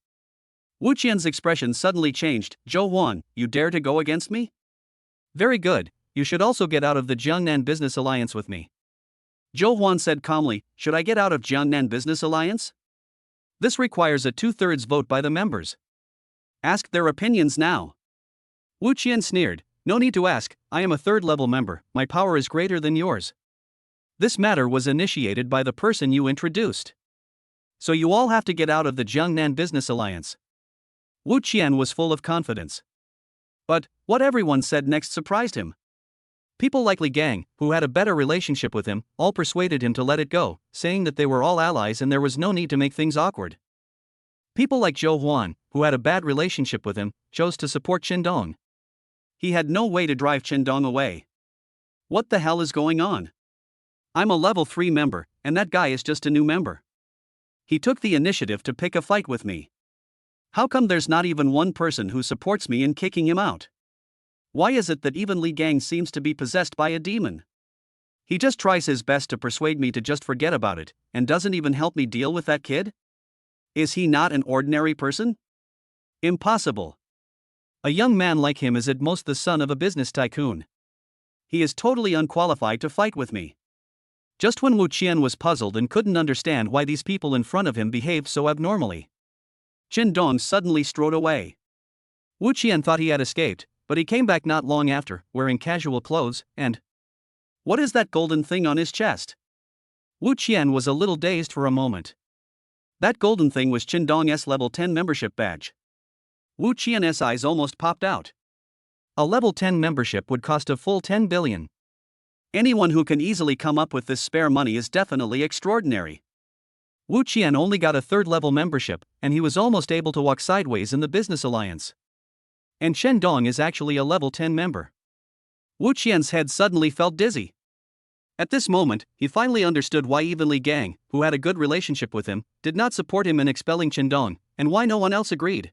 Wu Qian's expression suddenly changed. Zhou Huan, you dare to go against me? Very good, you should also get out of the Jiangnan Business Alliance with me. Zhou Huan said calmly, should I get out of Jiangnan Business Alliance? This requires a 2/3 vote by the members. Ask their opinions now. Wu Qian sneered, no need to ask, I am a third-level member, my power is greater than yours. This matter was initiated by the person you introduced. So you all have to get out of the Jiangnan Business Alliance. Wu Qian was full of confidence. But, what everyone said next surprised him. People like Li Gang, who had a better relationship with him, all persuaded him to let it go, saying that they were all allies and there was no need to make things awkward. People like Zhou Huan, who had a bad relationship with him, chose to support Chen Dong. He had no way to drive Chen Dong away. What the hell is going on? I'm a level 3 member, and that guy is just a new member. He took the initiative to pick a fight with me. How come there's not even one person who supports me in kicking him out? Why is it that even Li Gang seems to be possessed by a demon? He just tries his best to persuade me to just forget about it, and doesn't even help me deal with that kid? Is he not an ordinary person? Impossible. A young man like him is at most the son of a business tycoon. He is totally unqualified to fight with me. Just when Wu Qian was puzzled and couldn't understand why these people in front of him behaved so abnormally, Chen Dong suddenly strode away. Wu Qian thought he had escaped, but he came back not long after, wearing casual clothes, and... What is that golden thing on his chest? Wu Qian was a little dazed for a moment. That golden thing was Chen Dong's level 10 membership badge. Wu Qian's eyes almost popped out. A level 10 membership would cost a full 10 billion. Anyone who can easily come up with this spare money is definitely extraordinary. Wu Qian only got a third-level membership, and he was almost able to walk sideways in the business alliance. And Chen Dong is actually a level 10 member. Wu Qian's head suddenly felt dizzy. At this moment, he finally understood why even Li Gang, who had a good relationship with him, did not support him in expelling Chen Dong, and why no one else agreed.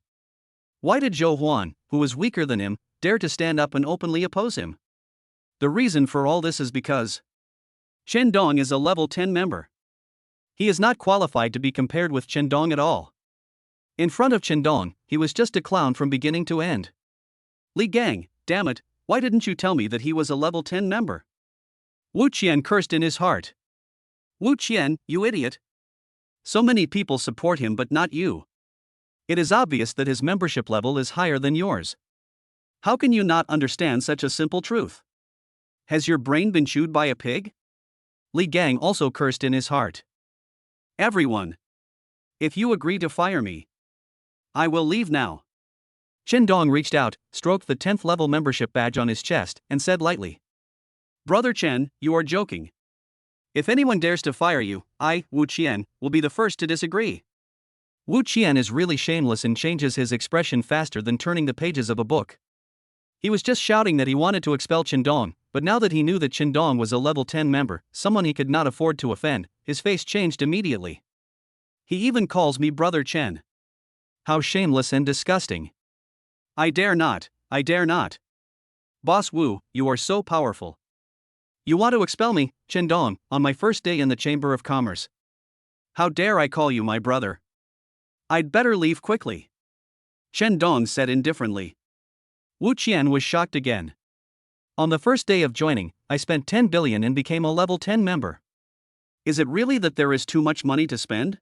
Why did Zhou Huan, who was weaker than him, dare to stand up and openly oppose him? The reason for all this is because Chen Dong is a level 10 member. He is not qualified to be compared with Chen Dong at all. In front of Chen Dong, he was just a clown from beginning to end. Li Gang, damn it, why didn't you tell me that he was a level 10 member? Wu Qian cursed in his heart. Wu Qian, you idiot. So many people support him but not you. It is obvious that his membership level is higher than yours. How can you not understand such a simple truth? Has your brain been chewed by a pig? Li Gang also cursed in his heart. Everyone. If you agree to fire me, I will leave now. Chen Dong reached out, stroked the 10th level membership badge on his chest, and said lightly. Brother Chen, you are joking. If anyone dares to fire you, I, Wu Qian, will be the first to disagree. Wu Qian is really shameless and changes his expression faster than turning the pages of a book. He was just shouting that he wanted to expel Chen Dong, but now that he knew that Chen Dong was a level 10 member, someone he could not afford to offend, his face changed immediately. He even calls me Brother Chen. How shameless and disgusting. I dare not, I dare not. Boss Wu, you are so powerful. You want to expel me, Chen Dong, on my first day in the Chamber of Commerce. How dare I call you my brother? I'd better leave quickly. Chen Dong said indifferently. Wu Qian was shocked again. On the first day of joining, I spent 10 billion and became a level 10 member. Is it really that there is too much money to spend?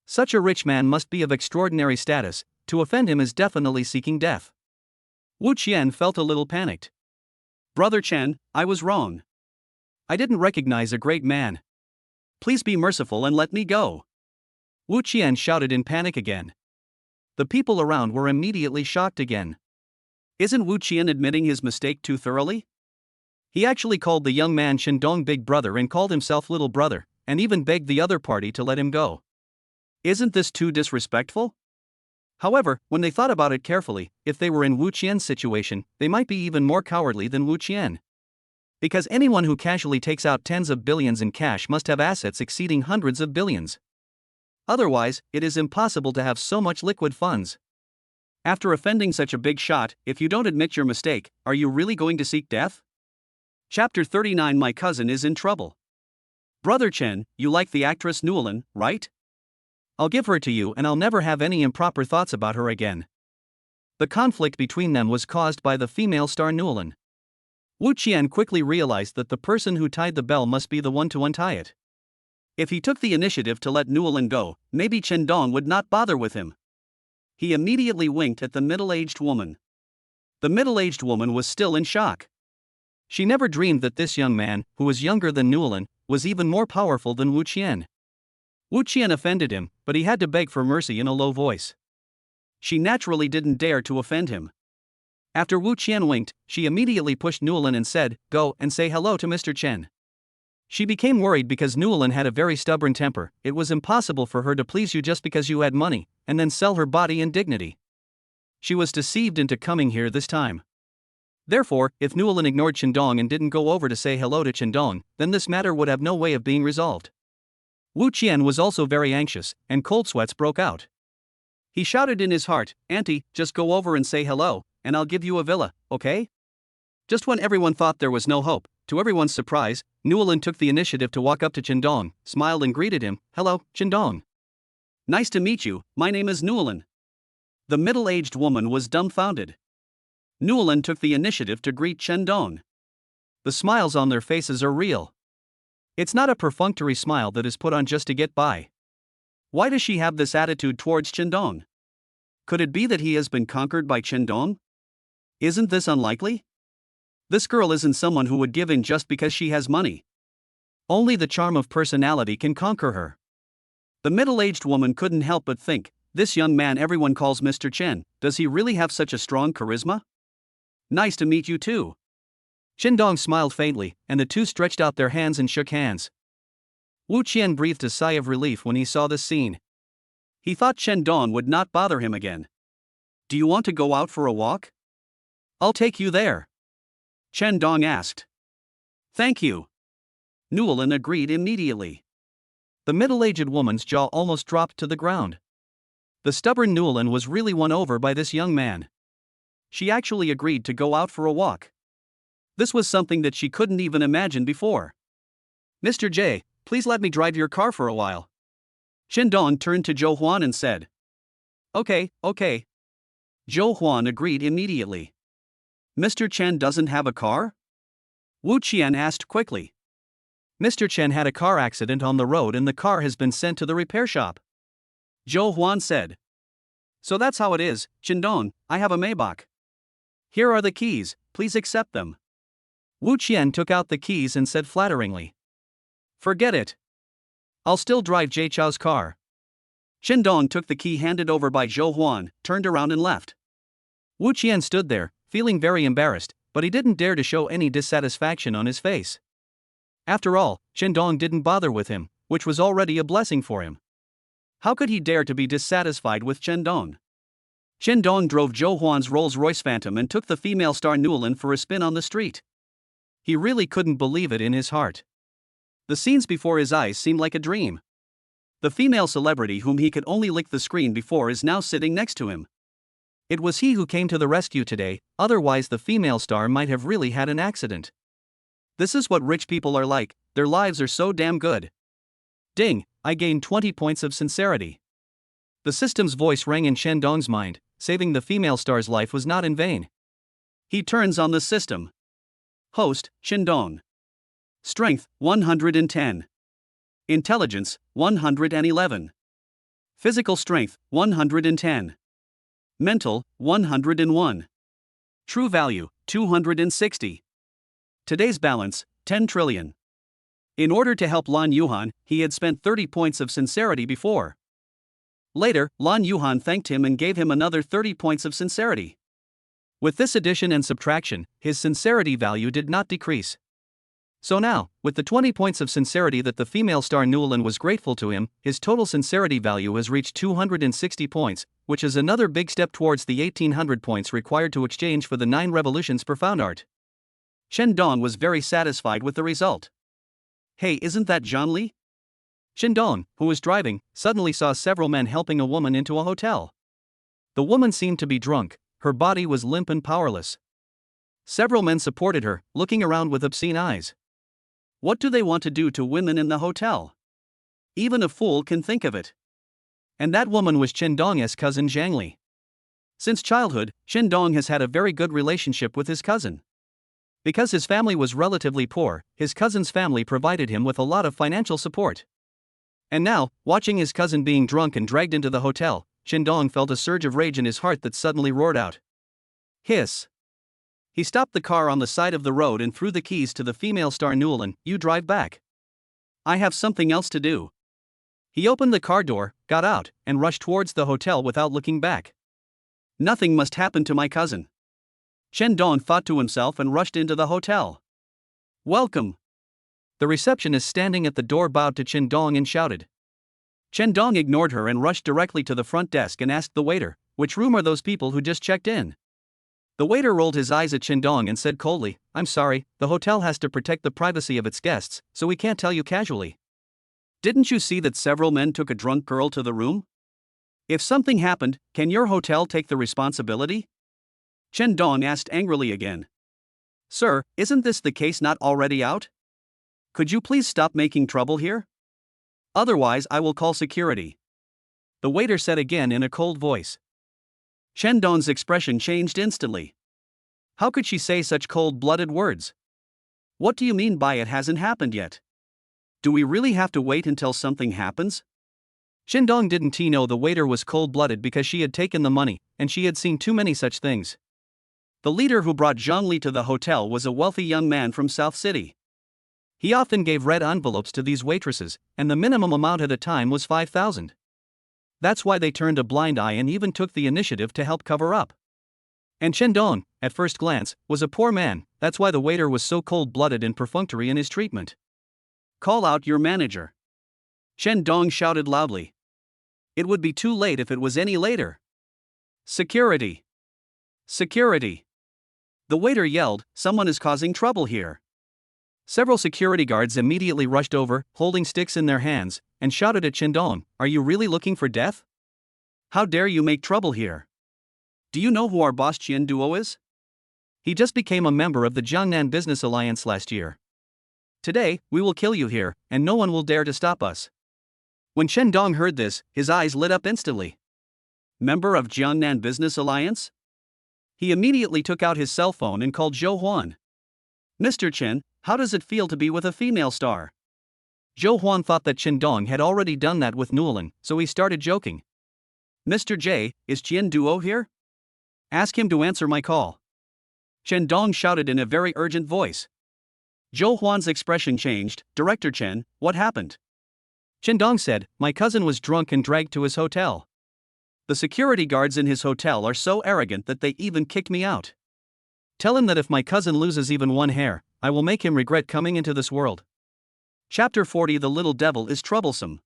Such a rich man must be of extraordinary status. To offend him is definitely seeking death. Wu Qian felt a little panicked. Brother Chen, I was wrong. I didn't recognize a great man. Please be merciful and let me go. Wu Qian shouted in panic again. The people around were immediately shocked again. Isn't Wu Qian admitting his mistake too thoroughly? He actually called the young man Chen Dong big brother and called himself little brother, and even begged the other party to let him go. Isn't this too disrespectful? However, when they thought about it carefully, if they were in Wu Qian's situation, they might be even more cowardly than Wu Qian. Because anyone who casually takes out tens of billions in cash must have assets exceeding hundreds of billions. Otherwise, it is impossible to have so much liquid funds. After offending such a big shot, if you don't admit your mistake, are you really going to seek death? Chapter 39. My cousin is in trouble. Brother Chen, you like the actress Newlin, right? I'll give her to you and I'll never have any improper thoughts about her again. The conflict between them was caused by the female star Newlin. Wu Qian quickly realized that the person who tied the bell must be the one to untie it. If he took the initiative to let Newlin go, maybe Chen Dong would not bother with him. He immediately winked at the middle-aged woman. The middle-aged woman was still in shock. She never dreamed that this young man, who was younger than Newlin, was even more powerful than Wu Qian. Wu Qian offended him, but he had to beg for mercy in a low voice. She naturally didn't dare to offend him. After Wu Qian winked, she immediately pushed Newlin and said, "Go and say hello to Mr. Chen." She became worried because Newlin had a very stubborn temper. It was impossible for her to please you just because you had money, and then sell her body and dignity. She was deceived into coming here this time. Therefore, if Newlin ignored Chen Dong and didn't go over to say hello to Chen Dong, then this matter would have no way of being resolved. Wu Qian was also very anxious, and cold sweats broke out. He shouted in his heart, "Auntie, just go over and say hello, and I'll give you a villa, okay?" Just when everyone thought there was no hope, to everyone's surprise, Newlin took the initiative to walk up to Chen Dong, smiled and greeted him. "Hello, Chen Dong. Nice to meet you, my name is Newlin." The middle-aged woman was dumbfounded. Newlin took the initiative to greet Chen Dong. The smiles on their faces are real. It's not a perfunctory smile that is put on just to get by. Why does she have this attitude towards Chen Dong? Could it be that he has been conquered by Chen Dong? Isn't this unlikely? This girl isn't someone who would give in just because she has money. Only the charm of personality can conquer her. The middle-aged woman couldn't help but think, this young man everyone calls Mr. Chen, does he really have such a strong charisma? Nice to meet you too. Chen Dong smiled faintly, and the two stretched out their hands and shook hands. Wu Qian breathed a sigh of relief when he saw this scene. He thought Chen Dong would not bother him again. Do you want to go out for a walk? I'll take you there. Chen Dong asked. Thank you. Newlin agreed immediately. The middle-aged woman's jaw almost dropped to the ground. The stubborn Newlin was really won over by this young man. She actually agreed to go out for a walk. This was something that she couldn't even imagine before. Mr. J, please let me drive your car for a while. Chen Dong turned to Zhou Huan and said. Okay. Zhou Huan agreed immediately. Mr. Chen doesn't have a car? Wu Qian asked quickly. Mr. Chen had a car accident on the road and the car has been sent to the repair shop. Zhou Huan said. So that's how it is, Qindong, I have a Maybach. Here are the keys, please accept them. Wu Qian took out the keys and said flatteringly. Forget it. I'll still drive Jie Chao's car. Qindong took the key handed over by Zhou Huan, turned around and left. Wu Qian stood there, feeling very embarrassed, but he didn't dare to show any dissatisfaction on his face. After all, Qindong didn't bother with him, which was already a blessing for him. How could he dare to be dissatisfied with Qindong? Qindong drove Zhou Huan's Rolls-Royce Phantom and took the female star Newlin for a spin on the street. He really couldn't believe it in his heart. The scenes before his eyes seemed like a dream. The female celebrity whom he could only lick the screen before is now sitting next to him. It was he who came to the rescue today, otherwise the female star might have really had an accident. This is what rich people are like, their lives are so damn good. Ding, I gained 20 points of sincerity. The system's voice rang in Qindong's mind, saving the female star's life was not in vain. He turns on the system. Host, Qindong. Strength, 110. Intelligence, 111. Physical strength, 110. Mental, 101. True value, 260. Today's balance, 10 trillion. In order to help Lan Yuhan, he had spent 30 points of sincerity before. Later, Lan Yuhan thanked him and gave him another 30 points of sincerity. With this addition and subtraction, his sincerity value did not decrease. So now, with the 20 points of sincerity that the female star Newlin was grateful to him, his total sincerity value has reached 260 points, which is another big step towards the 1800 points required to exchange for the 9 revolutions per found art. Qindong was very satisfied with the result. Hey, isn't that Zhang Li? Qindong, who was driving, suddenly saw several men helping a woman into a hotel. The woman seemed to be drunk, her body was limp and powerless. Several men supported her, looking around with obscene eyes. What do they want to do to women in the hotel? Even a fool can think of it. And that woman was Qindong's cousin Zhang Li. Since childhood, Qindong has had a very good relationship with his cousin. Because his family was relatively poor, his cousin's family provided him with a lot of financial support. And now, watching his cousin being drunk and dragged into the hotel, Qindong felt a surge of rage in his heart that suddenly roared out. Hiss. He stopped the car on the side of the road and threw the keys to the female star Newlin. You drive back. I have something else to do. He opened the car door, got out, and rushed towards the hotel without looking back. Nothing must happen to my cousin. Qindong thought to himself and rushed into the hotel. Welcome. The receptionist standing at the door bowed to Qindong and shouted. Qindong ignored her and rushed directly to the front desk and asked the waiter, which room are those people who just checked in? The waiter rolled his eyes at Qindong and said coldly, I'm sorry, the hotel has to protect the privacy of its guests, so we can't tell you casually. Didn't you see that several men took a drunk girl to the room? If something happened, can your hotel take the responsibility? Qindong asked angrily again. Sir, isn't this the case not already out? Could you please stop making trouble here? Otherwise I will call security. The waiter said again in a cold voice. Qindong's expression changed instantly. How could she say such cold-blooded words? What do you mean by it hasn't happened yet? Do we really have to wait until something happens? Qindong didn't know the waiter was cold-blooded because she had taken the money, and she had seen too many such things. The leader who brought Zhang Li to the hotel was a wealthy young man from South City. He often gave red envelopes to these waitresses, and the minimum amount at a time was 5,000. That's why they turned a blind eye and even took the initiative to help cover up. And Qindong, at first glance, was a poor man, that's why the waiter was so cold-blooded and perfunctory in his treatment. Call out your manager. Qindong shouted loudly. It would be too late if it was any later. Security. Security. The waiter yelled, someone is causing trouble here. Several security guards immediately rushed over, holding sticks in their hands, and shouted at Qindong, are you really looking for death? How dare you make trouble here? Do you know who our boss Qian Duo is? He just became a member of the Jiangnan Business Alliance last year. Today, we will kill you here, and no one will dare to stop us. When Qindong heard this, his eyes lit up instantly. Member of Jiangnan Business Alliance? He immediately took out his cell phone and called Zhou Huan. Mr. Chen, how does it feel to be with a female star? Zhou Huan thought that Chen Dong had already done that with Newlin, so he started joking. Mr. J, is Qian Duo here? Ask him to answer my call. Chen Dong shouted in a very urgent voice. Zhou Huan's expression changed. Director Chen, what happened? Chen Dong said, my cousin was drunk and dragged to his hotel. The security guards in his hotel are so arrogant that they even kicked me out. Tell him that if my cousin loses even one hair, I will make him regret coming into this world. Chapter 40. The little devil is troublesome.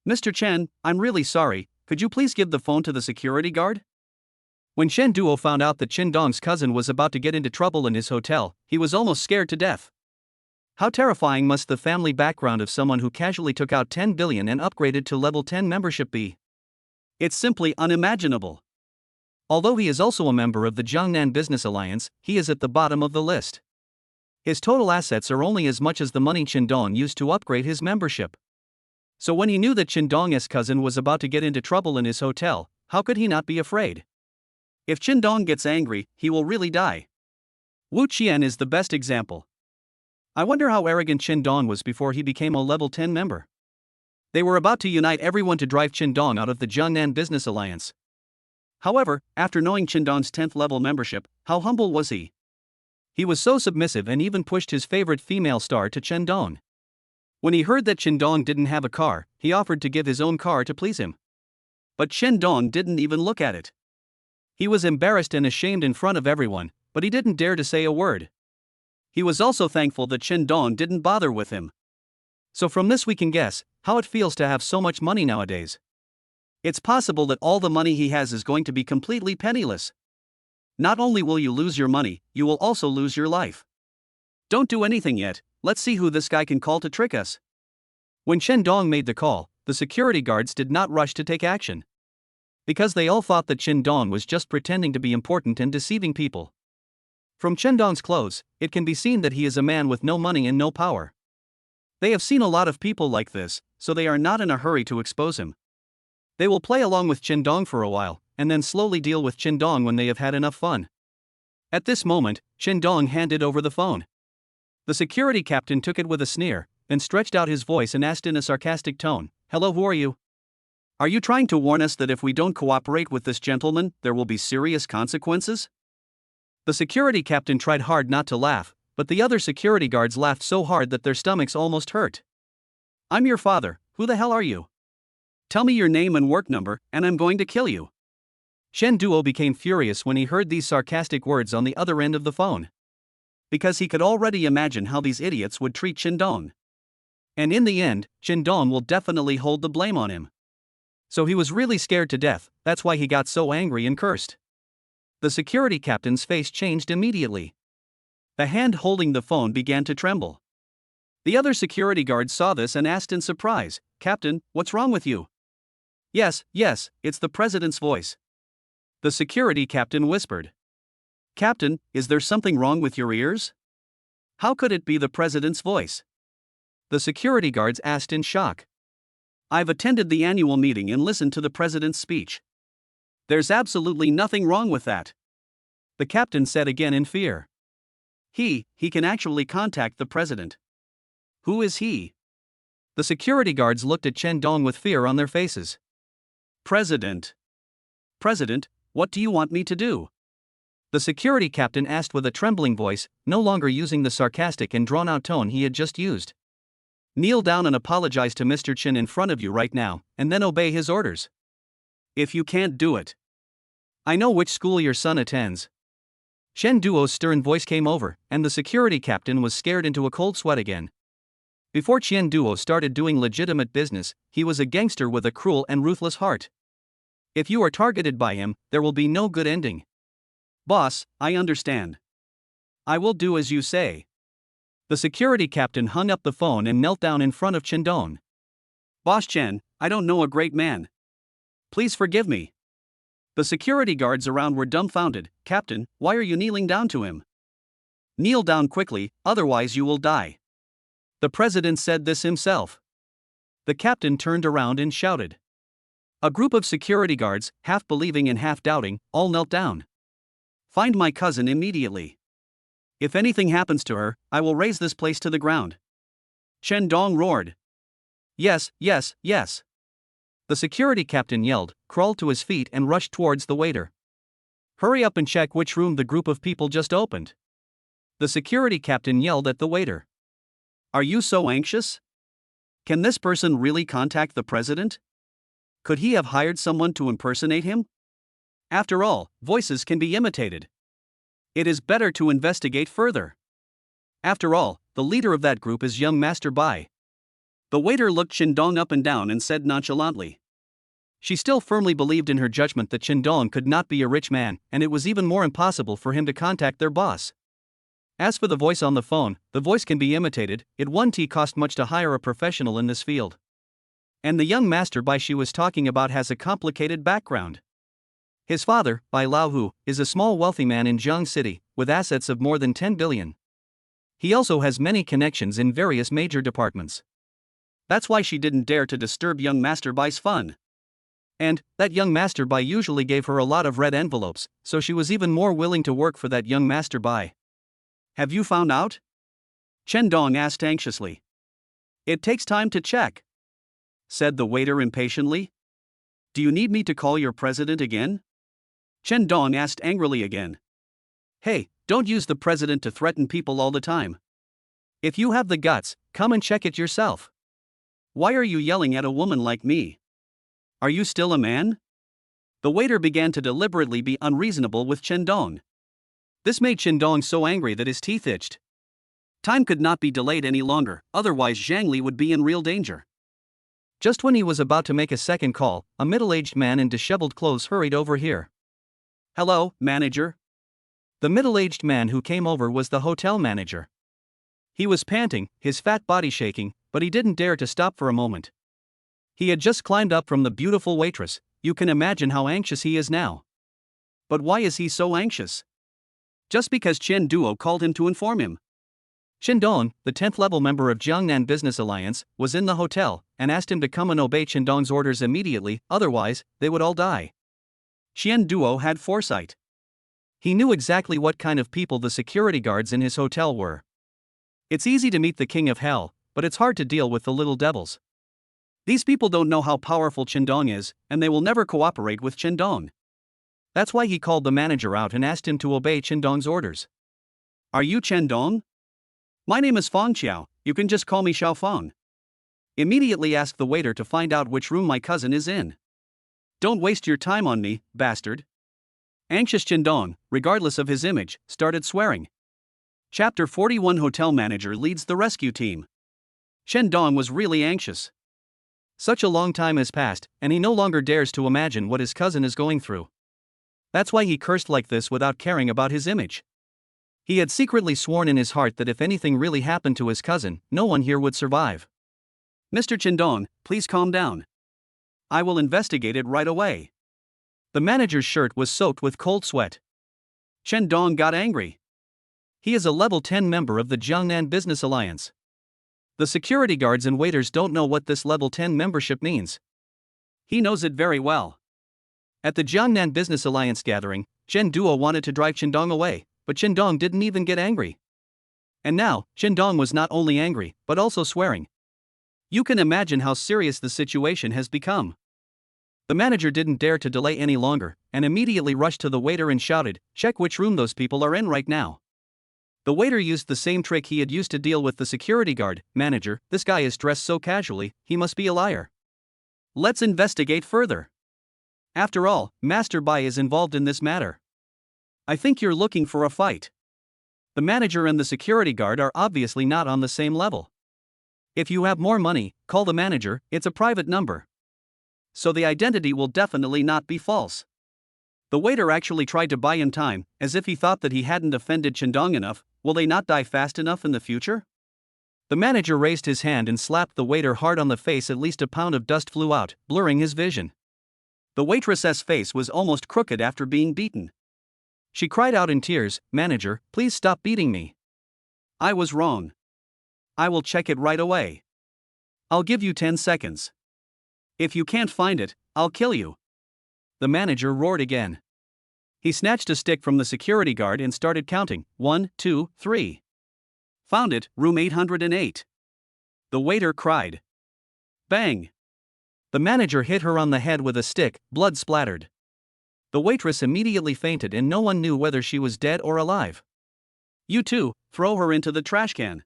Mr. Chen, I'm really sorry, could you please give the phone to the security guard? When Shen Duo found out that Chen Dong's cousin was about to get into trouble in his hotel, he was almost scared to death. How terrifying must the family background of someone who casually took out 10 billion and upgraded to level 10 membership be? It's simply unimaginable. Although he is also a member of the Jiangnan Business Alliance, he is at the bottom of the list. His total assets are only as much as the money Chen Dong used to upgrade his membership. So when he knew that Chen Dong's cousin was about to get into trouble in his hotel, how could he not be afraid? If Chen Dong gets angry, he will really die. Wu Qian is the best example. I wonder how arrogant Chen Dong was before he became a level 10 member. They were about to unite everyone to drive Chen Dong out of the Jiangnan Business Alliance. However, after knowing Chen Dong's 10th level membership, how humble was he? He was so submissive and even pushed his favorite female star to Chen Dong. When he heard that Chen Dong didn't have a car, he offered to give his own car to please him. But Chen Dong didn't even look at it. He was embarrassed and ashamed in front of everyone, but he didn't dare to say a word. He was also thankful that Chen Dong didn't bother with him. So from this we can guess how it feels to have so much money nowadays. It's possible that all the money he has is going to be completely penniless. Not only will you lose your money, you will also lose your life. Don't do anything yet, let's see who this guy can call to trick us. When Chen Dong made the call, the security guards did not rush to take action. Because they all thought that Chen Dong was just pretending to be important and deceiving people. From Chen Dong's clothes, it can be seen that he is a man with no money and no power. They have seen a lot of people like this, so they are not in a hurry to expose him. They will play along with Chen Dong for a while, and then slowly deal with Chen Dong when they have had enough fun. At this moment, Chen Dong handed over the phone. The security captain took it with a sneer, then stretched out his voice and asked in a sarcastic tone, "Hello, who are you? Are you trying to warn us that if we don't cooperate with this gentleman, there will be serious consequences?" The security captain tried hard not to laugh, but the other security guards laughed so hard that their stomachs almost hurt. "I'm your father, who the hell are you? Tell me your name and work number, and I'm going to kill you." Shen Duo became furious when he heard these sarcastic words on the other end of the phone. Because he could already imagine how these idiots would treat Chen Dong. And in the end, Chen Dong will definitely hold the blame on him. So he was really scared to death, that's why he got so angry and cursed. The security captain's face changed immediately. The hand holding the phone began to tremble. The other security guards saw this and asked in surprise, "Captain, what's wrong with you?" Yes, it's the president's voice. The security captain whispered. "Captain, is there something wrong with your ears? How could it be the president's voice?" The security guards asked in shock. "I've attended the annual meeting and listened to the president's speech. There's absolutely nothing wrong with that," the captain said again in fear. He can actually contact the president. Who is he? The security guards looked at Chen Dong with fear on their faces. President, what do you want me to do?" The security captain asked with a trembling voice, no longer using the sarcastic and drawn-out tone he had just used. "Kneel down and apologize to Mr. Chen in front of you right now, and then obey his orders. If you can't do it, I know which school your son attends." Shen Duo's stern voice came over, and the security captain was scared into a cold sweat again. Before Chen Duo started doing legitimate business, he was a gangster with a cruel and ruthless heart. If you are targeted by him, there will be no good ending. "Boss, I understand. I will do as you say." The security captain hung up the phone and knelt down in front of Chen Dong. "Boss Chen, I don't know a great man. Please forgive me." The security guards around were dumbfounded. "Captain, why are you kneeling down to him?" "Kneel down quickly, otherwise you will die. The president said this himself." The captain turned around and shouted. A group of security guards, half believing and half doubting, all knelt down. "Find my cousin immediately. If anything happens to her, I will raze this place to the ground," Chen Dong roared. Yes, yes, yes. The security captain yelled, crawled to his feet and rushed towards the waiter. Hurry up and check which room the group of people just opened. The security captain yelled at the waiter. Are you so anxious? Can this person really contact the president? Could he have hired someone to impersonate him? After all, voices can be imitated. It is better to investigate further. After all, the leader of that group is young Master Bai. The waiter looked Qindong up and down and said nonchalantly. She still firmly believed in her judgment that Qindong could not be a rich man, and it was even more impossible for him to contact their boss. As for the voice on the phone, the voice can be imitated. It won't cost much to hire a professional in this field. And the young Master Bai she was talking about has a complicated background. His father, Bai Laohu, is a small wealthy man in Jiang City, with assets of more than 10 billion. He also has many connections in various major departments. That's why she didn't dare to disturb young Master Bai's fun. And that young Master Bai usually gave her a lot of red envelopes, so she was even more willing to work for that young Master Bai. Have you found out? Qindong asked anxiously. It takes time to check, said the waiter impatiently. Do you need me to call your president again? Qindong asked angrily again. Hey, don't use the president to threaten people all the time. If you have the guts, come and check it yourself. Why are you yelling at a woman like me? Are you still a man? The waiter began to deliberately be unreasonable with Qindong. This made Qindong so angry that his teeth itched. Time could not be delayed any longer, otherwise Zhang Li would be in real danger. Just when he was about to make a second call, a middle-aged man in disheveled clothes hurried over here. Hello, manager. The middle-aged man who came over was the hotel manager. He was panting, his fat body shaking, but he didn't dare to stop for a moment. He had just climbed up from the beautiful waitress. You can imagine how anxious he is now. But why is he so anxious? Just because Chen Duo called him to inform him. Qindong, the 10th level member of Jiangnan Business Alliance, was in the hotel and asked him to come and obey Qindong's orders immediately, otherwise, they would all die. Chen Duo had foresight. He knew exactly what kind of people the security guards in his hotel were. It's easy to meet the king of hell, but it's hard to deal with the little devils. These people don't know how powerful Qindong is, and they will never cooperate with Qindong. That's why he called the manager out and asked him to obey Qindong's orders. Are you Qindong? My name is Fong Qiao, you can just call me Xiao Fong. Immediately ask the waiter to find out which room my cousin is in. Don't waste your time on me, bastard. Anxious Qindong, regardless of his image, started swearing. Chapter 41 Hotel Manager leads the rescue team. Qindong was really anxious. Such a long time has passed, and he no longer dares to imagine what his cousin is going through. That's why he cursed like this without caring about his image. He had secretly sworn in his heart that if anything really happened to his cousin, no one here would survive. Mr. Qindong, please calm down. I will investigate it right away. The manager's shirt was soaked with cold sweat. Qindong got angry. He is a level 10 member of the Jiangnan Business Alliance. The security guards and waiters don't know what this level 10 membership means. He knows it very well. At the Jiangnan Business Alliance gathering, Chen Duo wanted to drive Qindong away, but Qindong didn't even get angry. And now, Qindong was not only angry, but also swearing. You can imagine how serious the situation has become. The manager didn't dare to delay any longer, and immediately rushed to the waiter and shouted, "Check which room those people are in right now." The waiter used the same trick he had used to deal with the security guard. Manager, this guy is dressed so casually, he must be a liar. Let's investigate further. After all, Master Bai is involved in this matter. I think you're looking for a fight. The manager and the security guard are obviously not on the same level. If you have more money, call the manager, it's a private number. So the identity will definitely not be false. The waiter actually tried to buy him time, as if he thought that he hadn't offended Qindong enough. Will they not die fast enough in the future? The manager raised his hand and slapped the waiter hard on the face. At least a pound of dust flew out, blurring his vision. The waitress's face was almost crooked after being beaten. She cried out in tears, "Manager, please stop beating me. I was wrong. I will check it right away. I'll give you 10 seconds. If you can't find it, I'll kill you." The manager roared again. He snatched a stick from the security guard and started counting. 1, 2, 3. Found it, room 808. The waiter cried. Bang! The manager hit her on the head with a stick, blood splattered. The waitress immediately fainted and no one knew whether she was dead or alive. You two, throw her into the trash can.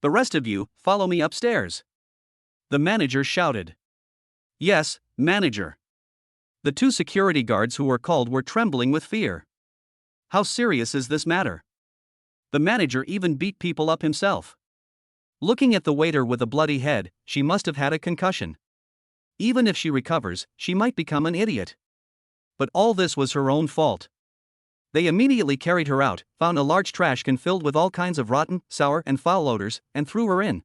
The rest of you, follow me upstairs. The manager shouted. Yes, manager. The two security guards who were called were trembling with fear. How serious is this matter? The manager even beat people up himself. Looking at the waiter with a bloody head, she must have had a concussion. Even if she recovers, she might become an idiot. But all this was her own fault. They immediately carried her out, found a large trash can filled with all kinds of rotten, sour, and foul odors, and threw her in.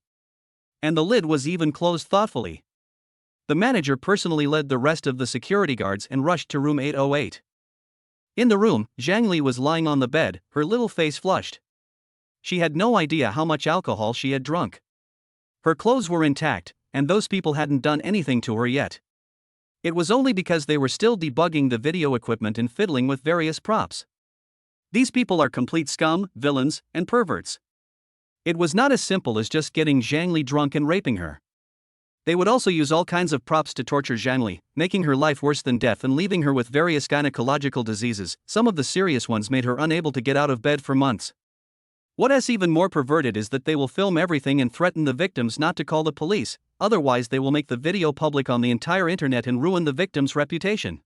And the lid was even closed thoughtfully. The manager personally led the rest of the security guards and rushed to room 808. In the room, Zhang Li was lying on the bed, her little face flushed. She had no idea how much alcohol she had drunk. Her clothes were intact, and those people hadn't done anything to her yet. It was only because they were still debugging the video equipment and fiddling with various props. These people are complete scum, villains, and perverts. It was not as simple as just getting Zhang Li drunk and raping her. They would also use all kinds of props to torture Zhang Li, making her life worse than death and leaving her with various gynecological diseases. Some of the serious ones made her unable to get out of bed for months. What is even more perverted is that they will film everything and threaten the victims not to call the police, otherwise they will make the video public on the entire internet and ruin the victim's reputation.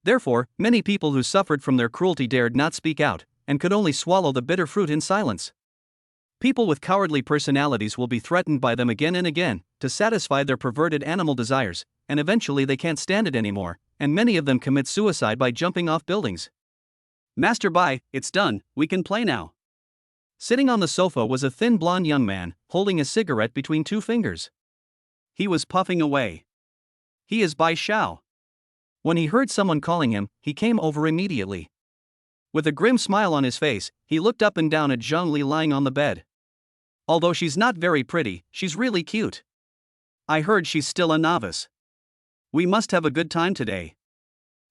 Therefore, many people who suffered from their cruelty dared not speak out, and could only swallow the bitter fruit in silence. People with cowardly personalities will be threatened by them again and again, to satisfy their perverted animal desires, and eventually they can't stand it anymore, and many of them commit suicide by jumping off buildings. Master Bai, it's done, we can play now. Sitting on the sofa was a thin blonde young man, holding a cigarette between two fingers. He was puffing away. He is Bai Xiao. When he heard someone calling him, he came over immediately. With a grim smile on his face, he looked up and down at Zhang Li lying on the bed. Although she's not very pretty, she's really cute. I heard she's still a novice. We must have a good time today.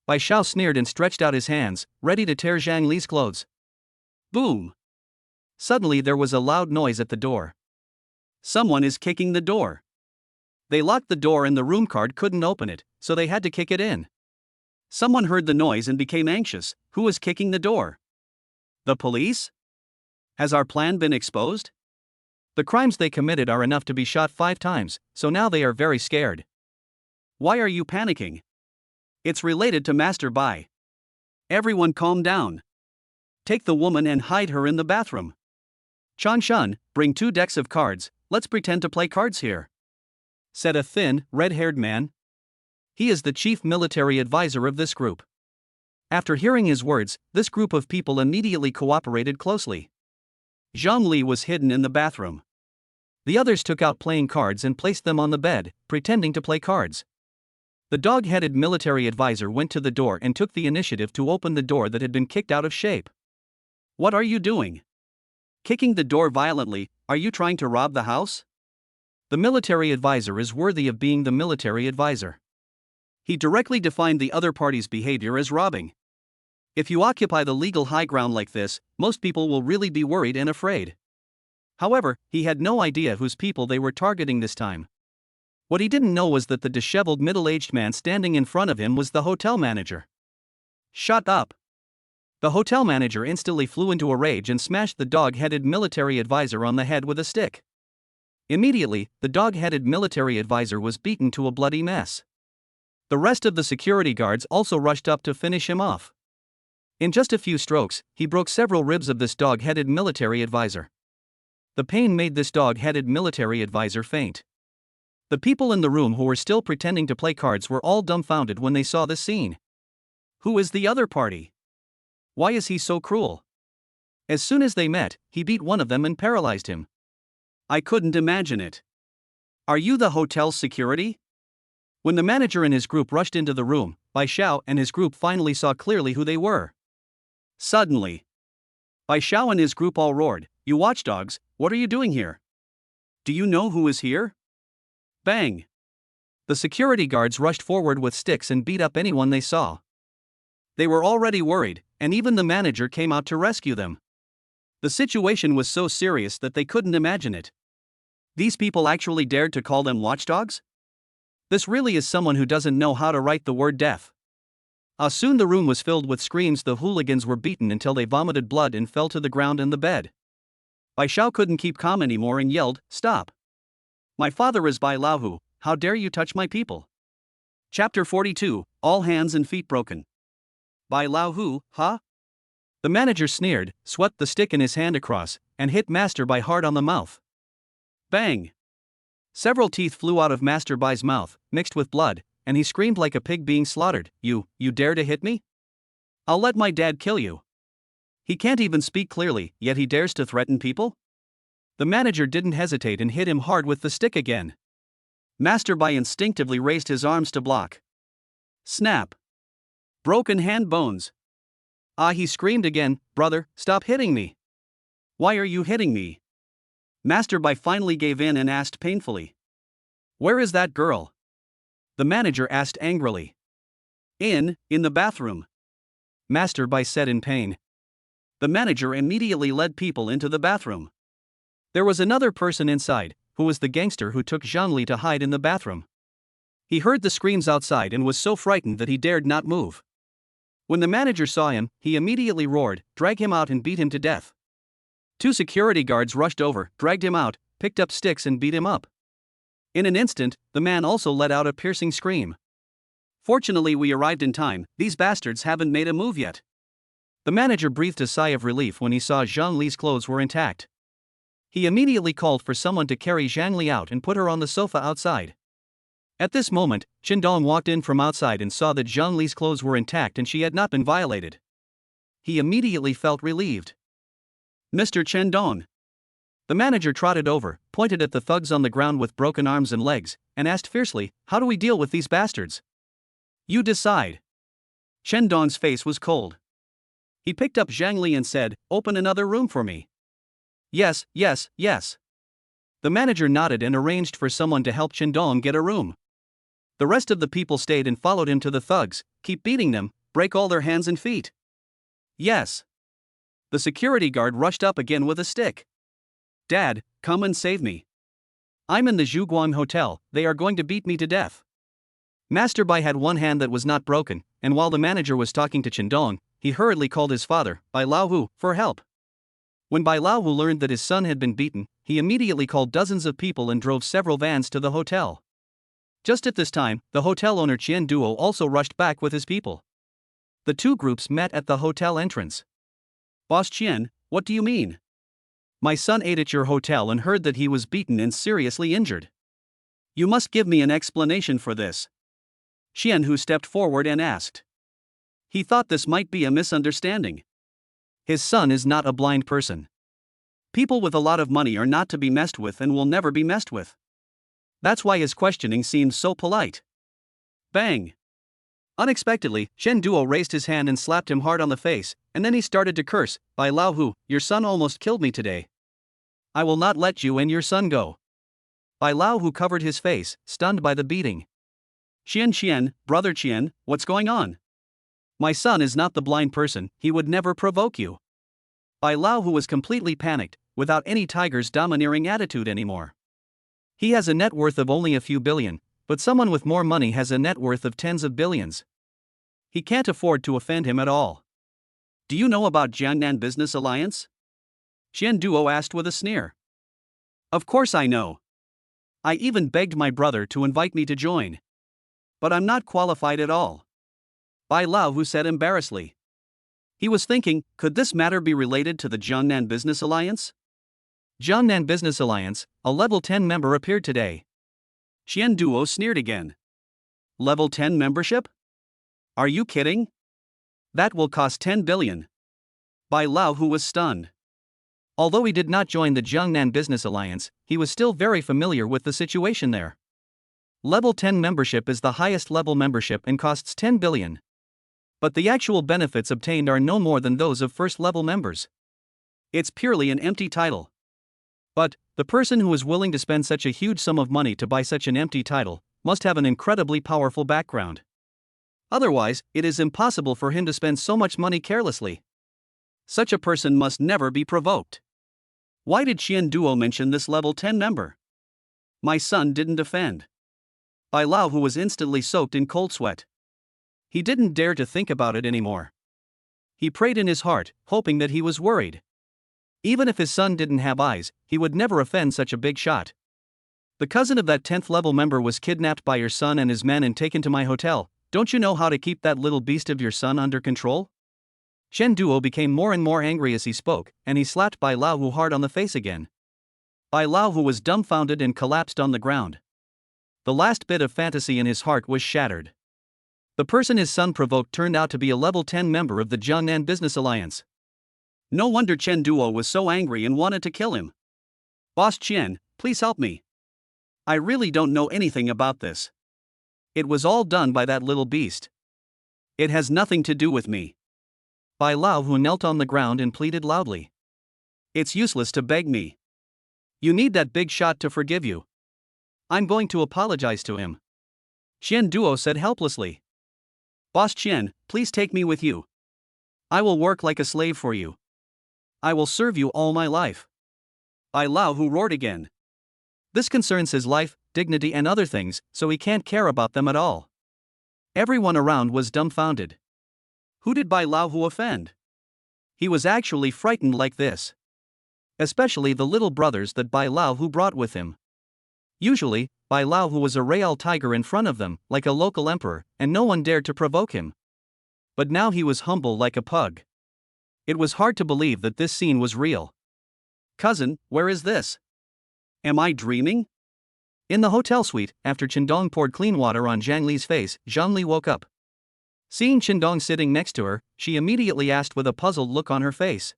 Bai Xiao sneered and stretched out his hands, ready to tear Zhang Li's clothes. Boom! Suddenly there was a loud noise at the door. Someone is kicking the door. They locked the door and the room card couldn't open it, so they had to kick it in. Someone heard the noise and became anxious. Who was kicking the door? The police? Has our plan been exposed? The crimes they committed are enough to be shot 5 times, so now they are very scared. Why are you panicking? It's related to Master Bai. Everyone calm down. Take the woman and hide her in the bathroom. Chan Shun, bring 2 decks of cards, let's pretend to play cards here, said a thin, red-haired man. He is the chief military advisor of this group. After hearing his words, this group of people immediately cooperated closely. Zhang Li was hidden in the bathroom. The others took out playing cards and placed them on the bed, pretending to play cards. The dog-headed military advisor went to the door and took the initiative to open the door that had been kicked out of shape. What are you doing? Kicking the door violently, are you trying to rob the house? The military advisor is worthy of being the military advisor. He directly defined the other party's behavior as robbing. If you occupy the legal high ground like this, most people will really be worried and afraid. However, he had no idea whose people they were targeting this time. What he didn't know was that the disheveled middle-aged man standing in front of him was the hotel manager. Shut up! The hotel manager instantly flew into a rage and smashed the dog-headed military advisor on the head with a stick. Immediately, the dog-headed military advisor was beaten to a bloody mess. The rest of the security guards also rushed up to finish him off. In just a few strokes, he broke several ribs of this dog-headed military advisor. The pain made this dog-headed military advisor faint. The people in the room who were still pretending to play cards were all dumbfounded when they saw this scene. Who is the other party? Why is he so cruel? As soon as they met, he beat one of them and paralyzed him. I couldn't imagine it. Are you the hotel's security? When the manager and his group rushed into the room, Bai Xiao and his group finally saw clearly who they were. Suddenly, Bai Xiao and his group all roared, "You watchdogs, what are you doing here? Do you know who is here?" Bang! The security guards rushed forward with sticks and beat up anyone they saw. They were already worried, and even the manager came out to rescue them. The situation was so serious that they couldn't imagine it. These people actually dared to call them watchdogs? This really is someone who doesn't know how to write the word death. Soon the room was filled with screams. The hooligans were beaten until they vomited blood and fell to the ground and the bed. Bai Xiao couldn't keep calm anymore and yelled, "Stop! My father is Bai Laohu, how dare you touch my people?" Chapter 42, All Hands and Feet Broken. Bai Laohu, huh? The manager sneered, swept the stick in his hand across, and hit Master Bai hard on the mouth. Bang! Several teeth flew out of Master Bai's mouth, mixed with blood, and he screamed like a pig being slaughtered. You dare to hit me? I'll let my dad kill you." He can't even speak clearly, yet he dares to threaten people? The manager didn't hesitate and hit him hard with the stick again. Master Bai instinctively raised his arms to block. Snap! Broken hand bones. He screamed again, "Brother, stop hitting me. Why are you hitting me?" Master Bai finally gave in and asked painfully, "Where is that girl?" The manager asked angrily. In the bathroom," Master Bai said in pain. The manager immediately led people into the bathroom. There was another person inside, who was the gangster who took Zhang Li to hide in the bathroom. He heard the screams outside and was so frightened that he dared not move. When the manager saw him, he immediately roared, "Drag him out and beat him to death." 2 security guards rushed over, dragged him out, picked up sticks and beat him up. In an instant, the man also let out a piercing scream. "Fortunately we arrived in time, these bastards haven't made a move yet." The manager breathed a sigh of relief when he saw Zhang Li's clothes were intact. He immediately called for someone to carry Zhang Li out and put her on the sofa outside. At this moment, Qindong walked in from outside and saw that Zhang Li's clothes were intact and she had not been violated. He immediately felt relieved. "Mr. Qindong." The manager trotted over, pointed at the thugs on the ground with broken arms and legs, and asked fiercely, "How do we deal with these bastards?" "You decide." Qindong's face was cold. He picked up Zhang Li and said, "Open another room for me." Yes. The manager nodded and arranged for someone to help Qindong get a room. The rest of the people stayed and followed him to the thugs. "Keep beating them, break all their hands and feet." Yes. The security guard rushed up again with a stick. "Dad, come and save me. I'm in the Zhuguang Hotel, they are going to beat me to death." Master Bai had one hand that was not broken, and while the manager was talking to Qindong, he hurriedly called his father, Bai Laohu, for help. When Bai Laohu learned that his son had been beaten, he immediately called dozens of people and drove several vans to the hotel. Just at this time, the hotel owner Qian Duo also rushed back with his people. The 2 groups met at the hotel entrance. "Boss Qian, what do you mean? My son ate at your hotel and heard that he was beaten and seriously injured. You must give me an explanation for this." Qian Hu stepped forward and asked. He thought this might be a misunderstanding. His son is not a blind person. People with a lot of money are not to be messed with and will never be messed with. That's why his questioning seemed so polite. Bang! Unexpectedly, Shen Duo raised his hand and slapped him hard on the face, and then he started to curse, "Bai Laohu, your son almost killed me today. I will not let you and your son go." Bai Laohu covered his face, stunned by the beating. Qian, brother Qian, what's going on? My son is not the blind person, he would never provoke you. Bai Laohu was completely panicked, without any tiger's domineering attitude anymore. He has a net worth of only a few billion, but someone with more money has a net worth of tens of billions. He can't afford to offend him at all. Do you know about Jiangnan Business Alliance? Qian Duo asked with a sneer. Of course I know. I even begged my brother to invite me to join. But I'm not qualified at all. Bai Laohu said embarrassedly. He was thinking, could this matter be related to the Jiangnan Business Alliance? Jiangnan Business Alliance, a level 10 member appeared today. Qian Duo sneered again. Level 10 membership? Are you kidding? That will cost 10 billion. Bai Laohu was stunned. Although he did not join the Jiangnan Business Alliance, he was still very familiar with the situation there. Level 10 membership is the highest level membership and costs 10 billion. But the actual benefits obtained are no more than those of first-level members. It's purely an empty title. But, the person who is willing to spend such a huge sum of money to buy such an empty title, must have an incredibly powerful background. Otherwise, it is impossible for him to spend so much money carelessly. Such a person must never be provoked. Why did Qian Duo mention this level 10 member? My son didn't offend. Bai Lao Hu was instantly soaked in cold sweat. He didn't dare to think about it anymore. He prayed in his heart, hoping that he was worried. Even if his son didn't have eyes, he would never offend such a big shot. The cousin of that 10th level member was kidnapped by your son and his men and taken to my hotel. Don't you know how to keep that little beast of your son under control? Chen Duo became more and more angry as he spoke, and he slapped Bai Lao Hu hard on the face again. Bai Lao Hu was dumbfounded and collapsed on the ground. The last bit of fantasy in his heart was shattered. The person his son provoked turned out to be a level 10 member of the Jiangnan Business Alliance. No wonder Chen Duo was so angry and wanted to kill him. Boss Chen, please help me. I really don't know anything about this. It was all done by that little beast. It has nothing to do with me. Bai Lao Hu knelt on the ground and pleaded loudly. It's useless to beg me. You need that big shot to forgive you. I'm going to apologize to him. Chen Duo said helplessly. Boss Chen, please take me with you. I will work like a slave for you. I will serve you all my life. Bai Lao Hu roared again. This concerns his life, dignity and other things, so he can't care about them at all. Everyone around was dumbfounded. Who did Bai Lao Hu offend? He was actually frightened like this. Especially the little brothers that Bai Lao Hu brought with him. Usually, Bai Lao Hu was a real tiger in front of them, like a local emperor, and no one dared to provoke him. But now he was humble like a pug. It was hard to believe that this scene was real. Cousin, where is this? Am I dreaming? In the hotel suite, after Qindong poured clean water on Zhang Li's face, Zhang Li woke up. Seeing Qindong sitting next to her, she immediately asked with a puzzled look on her face.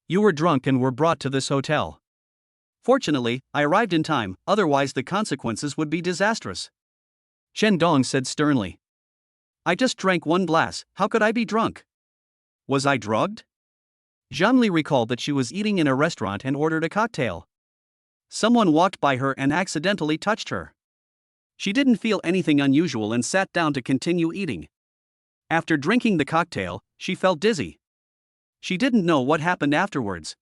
You were drunk and were brought to this hotel. Fortunately, I arrived in time, otherwise the consequences would be disastrous. Qindong said sternly. I just drank one glass, how could I be drunk? Was I drugged? Zhang Li recalled that she was eating in a restaurant and ordered a cocktail. Someone walked by her and accidentally touched her. She didn't feel anything unusual and sat down to continue eating. After drinking the cocktail, she felt dizzy. She didn't know what happened afterwards.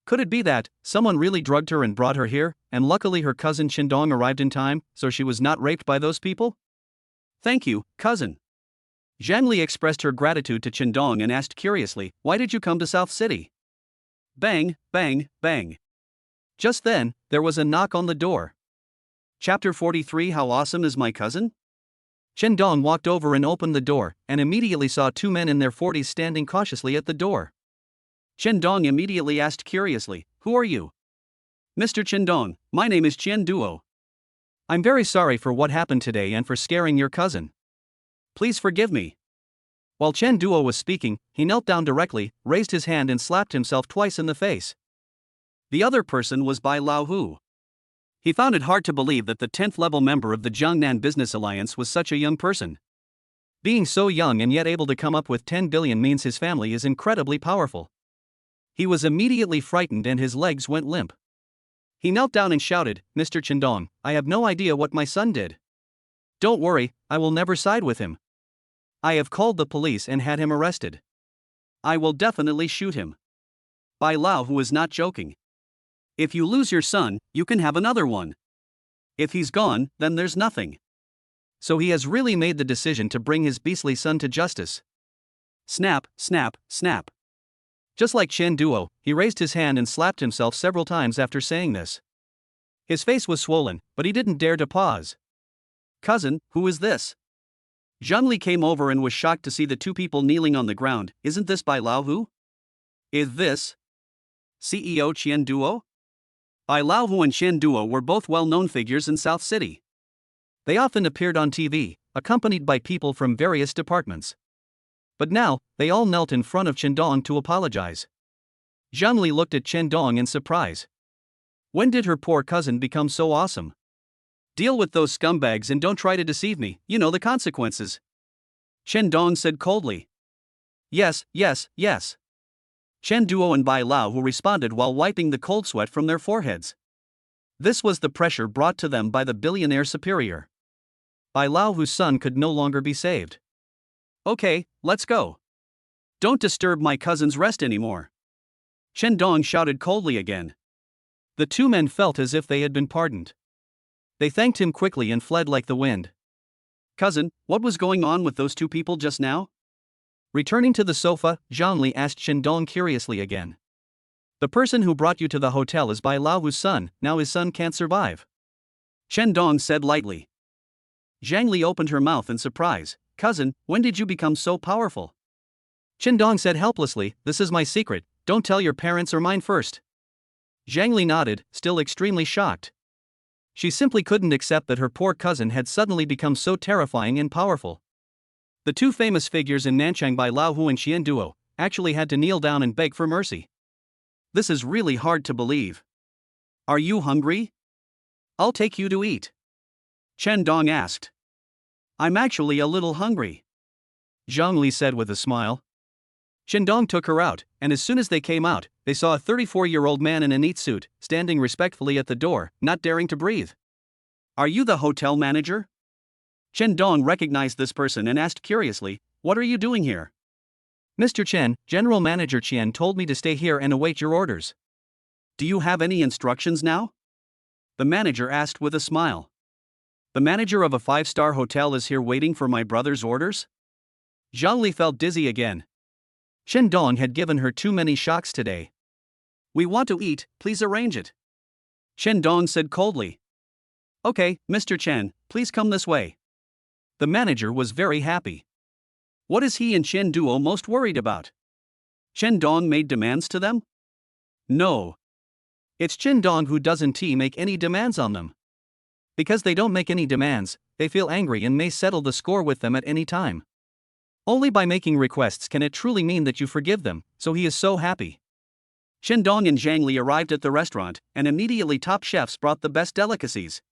Could it be that someone really drugged her and brought her here, and luckily her cousin Qindong arrived in time, so she was not raped by those people? Thank you, cousin. Zhang Li expressed her gratitude to Qindong and asked curiously, why did you come to South City? Bang, bang, bang. Just then, there was a knock on the door. Chapter 43 How awesome is my cousin? Qindong walked over and opened the door, and immediately saw two men in their 40s standing cautiously at the door. Qindong immediately asked curiously, who are you? Mr. Qindong, my name is Chen Duo. I'm very sorry for what happened today and for scaring your cousin. Please forgive me. While Chen Duo was speaking, he knelt down directly, raised his hand and slapped himself twice in the face. The other person was Bai Lao Hu. He found it hard to believe that the 10th level member of the Jiangnan Business Alliance was such a young person. Being so young and yet able to come up with 10 billion means his family is incredibly powerful. He was immediately frightened and his legs went limp. He knelt down and shouted, Mr. Qindong, I have no idea what my son did. Don't worry, I will never side with him. I have called the police and had him arrested. I will definitely shoot him. Bai Lao Hu is not joking. If you lose your son, you can have another one. If he's gone, then there's nothing. So he has really made the decision to bring his beastly son to justice. Snap, snap, snap. Just like Chen Duo, he raised his hand and slapped himself several times after saying this. His face was swollen, but he didn't dare to pause. Cousin, who is this? Zhang Li came over and was shocked to see the two people kneeling on the ground. Isn't this Bai Lao Hu? Is this CEO Chen Duo? Bai Lao Hu and Chen Duo were both well-known figures in South City. They often appeared on TV, accompanied by people from various departments. But now, they all knelt in front of Qindong to apologize. Zhang Li looked at Qindong in surprise. When did her poor cousin become so awesome? Deal with those scumbags and don't try to deceive me, you know the consequences. Qindong said coldly. Yes, yes, yes. Chen Duo and Bai Lao Hu responded while wiping the cold sweat from their foreheads. This was the pressure brought to them by the billionaire superior. Bai Lao Hu's son could no longer be saved. Okay, let's go. Don't disturb my cousin's rest anymore. Qindong shouted coldly again. The two men felt as if they had been pardoned. They thanked him quickly and fled like the wind. Cousin, what was going on with those two people just now? Returning to the sofa, Zhangli asked Shendong curiously again. The person who brought you to the hotel is Bai Laohu's son, now his son can't survive. Shendong said lightly. Zhangli opened her mouth in surprise. Cousin, when did you become so powerful? Shendong said helplessly, this is my secret, don't tell your parents or mine first. Zhangli nodded, still extremely shocked. She simply couldn't accept that her poor cousin had suddenly become so terrifying and powerful. The two famous figures in Nanchang Bai Laohu and Qian Duo actually had to kneel down and beg for mercy. This is really hard to believe. Are you hungry? I'll take you to eat. Chen Dong asked. I'm actually a little hungry. Zhang Li said with a smile. Chen Dong took her out, and as soon as they came out, they saw a 34-year-old man in a neat suit, standing respectfully at the door, not daring to breathe. Are you the hotel manager? Chen Dong recognized this person and asked curiously, what are you doing here? Mr. Chen, General Manager Qian told me to stay here and await your orders. Do you have any instructions now? The manager asked with a smile. The manager of a 5-star hotel is here waiting for my brother's orders? Zhang Li felt dizzy again. Chen Dong had given her too many shocks today. We want to eat, please arrange it. Chen Dong said coldly. Okay, Mr. Chen, please come this way. The manager was very happy. What is he and Qian Duo most worried about? Chen Dong made demands to them? No. It's Chen Dong who doesn't make any demands on them. Because they don't make any demands, they feel angry and may settle the score with them at any time. Only by making requests can it truly mean that you forgive them, so he is so happy. Shendong and Zhang Li arrived at the restaurant, and immediately top chefs brought the best delicacies.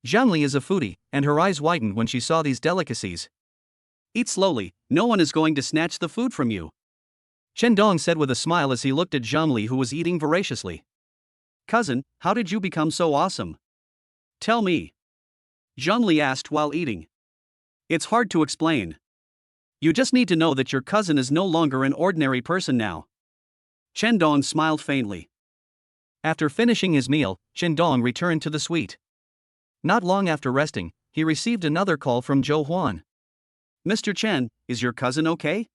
Zhang Li is a foodie, and her eyes widened when she saw these delicacies. Eat slowly, no one is going to snatch the food from you. Shendong said with a smile as he looked at Zhang Li, who was eating voraciously. Cousin, how did you become so awesome? Tell me. Zhang Li asked while eating. It's hard to explain. You just need to know that your cousin is no longer an ordinary person now. Shendong smiled faintly. After finishing his meal, Shendong returned to the suite. Not long after resting, he received another call from Zhou Huan. Mr. Chen, is your cousin okay?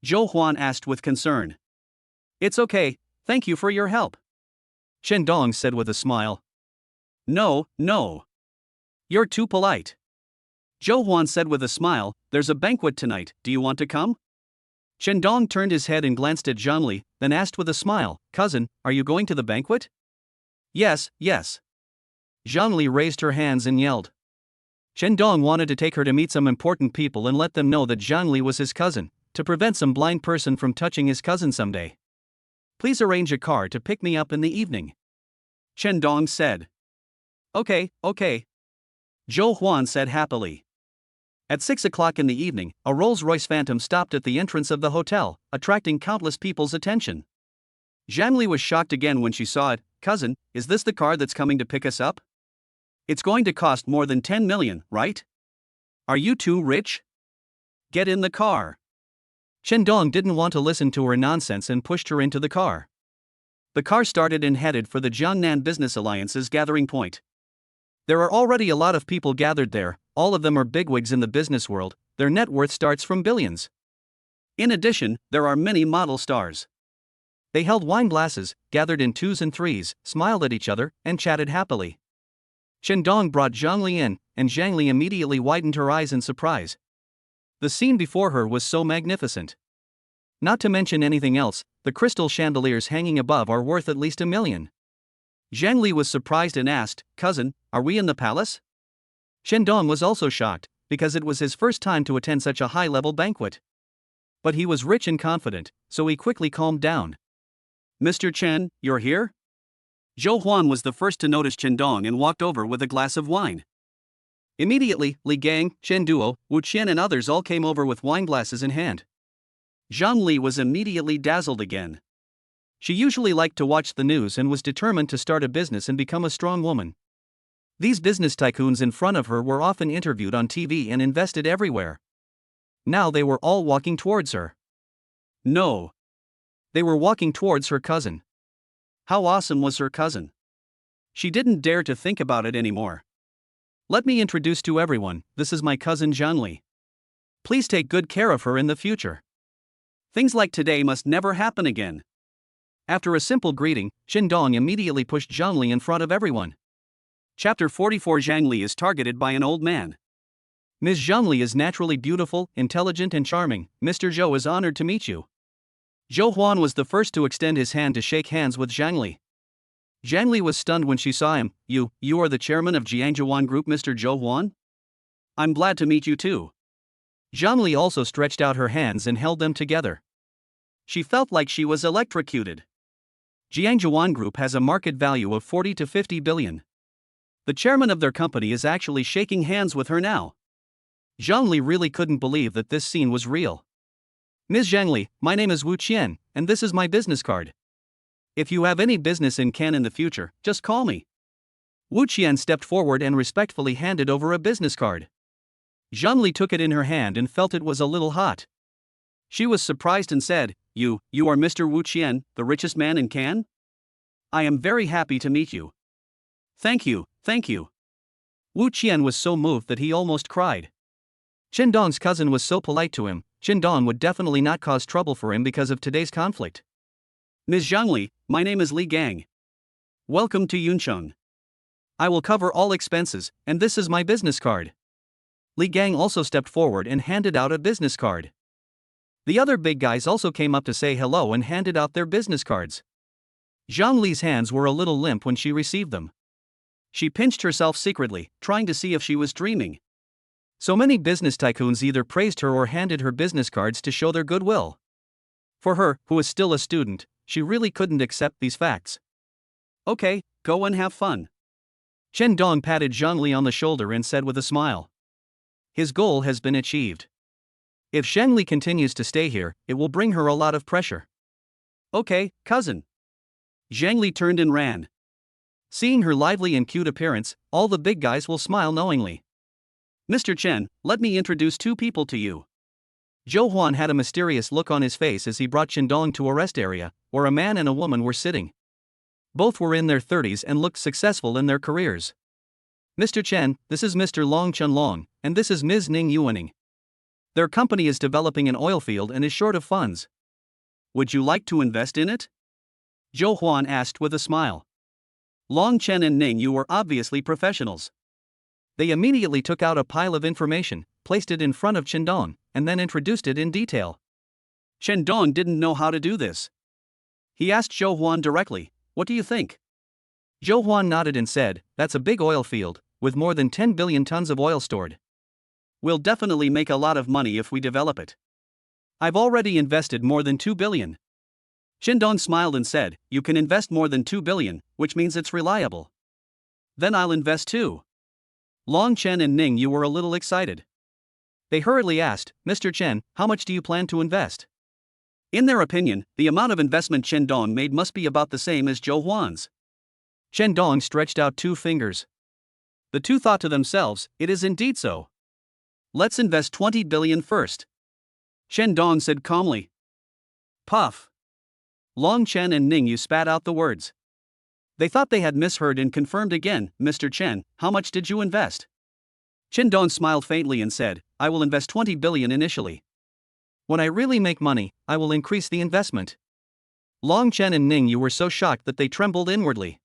Zhou Huan asked with concern. It's okay, thank you for your help. Shendong said with a smile. No. You're too polite. Zhou Huan said with a smile, there's a banquet tonight, do you want to come? Shendong turned his head and glanced at Zhang Li, then asked with a smile, Cousin, are you going to the banquet? Yes. Zhang Li raised her hands and yelled. Shendong wanted to take her to meet some important people and let them know that Zhang Li was his cousin, to prevent some blind person from touching his cousin someday. Please arrange a car to pick me up in the evening. Shendong said. Okay. Zhou Huan said happily. At 6 o'clock in the evening, a Rolls-Royce Phantom stopped at the entrance of the hotel, attracting countless people's attention. Zhang Li was shocked again when she saw it. Cousin, is this the car that's coming to pick us up? It's going to cost more than 10 million, right? Are you too rich? Get in the car. Shendong didn't want to listen to her nonsense and pushed her into the car. The car started and headed for the Jiangnan Business Alliance's gathering point. There are already a lot of people gathered there, all of them are bigwigs in the business world, their net worth starts from billions. In addition, there are many model stars. They held wine glasses, gathered in 2s and 3s, smiled at each other, and chatted happily. Shendong brought Zhang Li in, and Zhang Li immediately widened her eyes in surprise. The scene before her was so magnificent. Not to mention anything else, the crystal chandeliers hanging above are worth at least 1 million. Zhang Li was surprised and asked, Cousin, are we in the palace? Shendong was also shocked, because it was his first time to attend such a high-level banquet. But he was rich and confident, so he quickly calmed down. Mr. Chen, you're here? Zhou Huan was the first to notice Shendong and walked over with a glass of wine. Immediately, Li Gang, Chen Duo, Wu Qian and others all came over with wine glasses in hand. Zhang Li was immediately dazzled again. She usually liked to watch the news and was determined to start a business and become a strong woman. These business tycoons in front of her were often interviewed on TV and invested everywhere. Now they were all walking towards her. No. They were walking towards her cousin. How awesome was her cousin? She didn't dare to think about it anymore. Let me introduce to everyone, this is my cousin Zhangli. Please take good care of her in the future. Things like today must never happen again. After a simple greeting, Qindong immediately pushed Zhangli in front of everyone. Chapter 44. Zhangli is targeted by an old man. Ms. Zhangli is naturally beautiful, intelligent and charming. Mr. Zhou is honored to meet you. Zhou Huan was the first to extend his hand to shake hands with Zhangli. Zhangli was stunned when she saw him. You are the chairman of Jiangzhuan Group, Mr. Zhou Huan? I'm glad to meet you too. Zhangli also stretched out her hands and held them together. She felt like she was electrocuted. Jiangzhuan Group has a market value of 40 to 50 billion. The chairman of their company is actually shaking hands with her now. Zhangli really couldn't believe that this scene was real. Ms. Zhangli, my name is Wu Qian, and this is my business card. If you have any business in Cannes in the future, just call me. Wu Qian stepped forward and respectfully handed over a business card. Zhangli took it in her hand and felt it was a little hot. She was surprised and said, You are Mr. Wu Qian, the richest man in Cannes? I am very happy to meet you. Thank you. Wu Qian was so moved that he almost cried. Qindong's cousin was so polite to him, Qindong would definitely not cause trouble for him because of today's conflict. Ms. Zhangli, my name is Li Gang. Welcome to Yuncheng. I will cover all expenses, and this is my business card. Li Gang also stepped forward and handed out a business card. The other big guys also came up to say hello and handed out their business cards. Zhang Li's hands were a little limp when she received them. She pinched herself secretly, trying to see if she was dreaming. So many business tycoons either praised her or handed her business cards to show their goodwill. For her, who is still a student, she really couldn't accept these facts. Okay, go and have fun. Chen Dong patted Zhang Li on the shoulder and said with a smile. His goal has been achieved. If Zhang Li continues to stay here, it will bring her a lot of pressure. Okay, cousin. Zhang Li turned and ran. Seeing her lively and cute appearance, all the big guys will smile knowingly. Mr. Chen, let me introduce two people to you. Zhou Huan had a mysterious look on his face as he brought Qindong to a rest area, where a man and a woman were sitting. Both were in their 30s and looked successful in their careers. Mr. Chen, this is Mr. Long Chunlong, and this is Ms. Ning Yuaning. Their company is developing an oil field and is short of funds. Would you like to invest in it? Zhou Huan asked with a smile. Long Chen and Ning Yu were obviously professionals. They immediately took out a pile of information, placed it in front of Qindong, and then introduced it in detail. Qindong didn't know how to do this. He asked Zhou Huan directly, What do you think? Zhou Huan nodded and said, That's a big oil field, with more than 10 billion tons of oil stored. We'll definitely make a lot of money if we develop it. I've already invested more than 2 billion. Qindong smiled and said, You can invest more than 2 billion, which means it's reliable. Then I'll invest too. Long Chen and Ning Yu were a little excited. They hurriedly asked, Mr. Chen, how much do you plan to invest? In their opinion, the amount of investment Qindong made must be about the same as Zhou Huan's. Qindong stretched out 2 fingers. The two thought to themselves, It is indeed so. Let's invest 20 billion first. Qindong said calmly. Puff. Long Chen and Ning Yu spat out the words. They thought they had misheard and confirmed again, Mr. Chen, how much did you invest? Qindong smiled faintly and said, I will invest 20 billion initially. When I really make money, I will increase the investment. Long Chen and Ning Yu were so shocked that they trembled inwardly.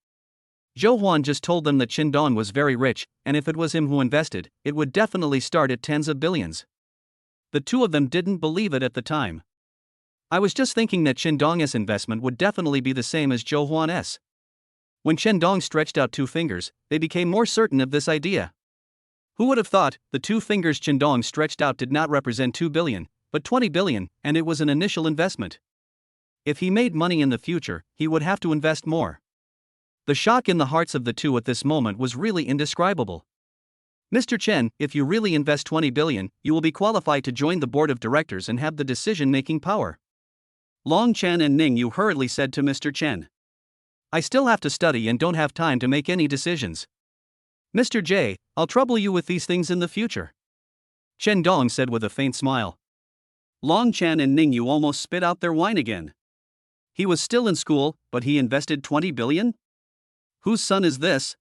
Zhou Huan just told them that Qindong was very rich, and if it was him who invested, it would definitely start at tens of billions. The two of them didn't believe it at the time. I was just thinking that Qindong's investment would definitely be the same as Zhou Huan's. When Qindong stretched out 2 fingers, they became more certain of this idea. Who would have thought, the 2 fingers Qindong stretched out did not represent 2 billion, but 20 billion, and it was an initial investment. If he made money in the future, he would have to invest more. The shock in the hearts of the two at this moment was really indescribable. Mr. Chen, if you really invest 20 billion, you will be qualified to join the board of directors and have the decision-making power. Long Chen and Ning Yu hurriedly said to Mr. Chen. I still have to study and don't have time to make any decisions. Mr. J, I'll trouble you with these things in the future. Qindong said with a faint smile. Long Chen and Ning Yu almost spit out their wine again. He was still in school, but he invested 20 billion? Whose son is this?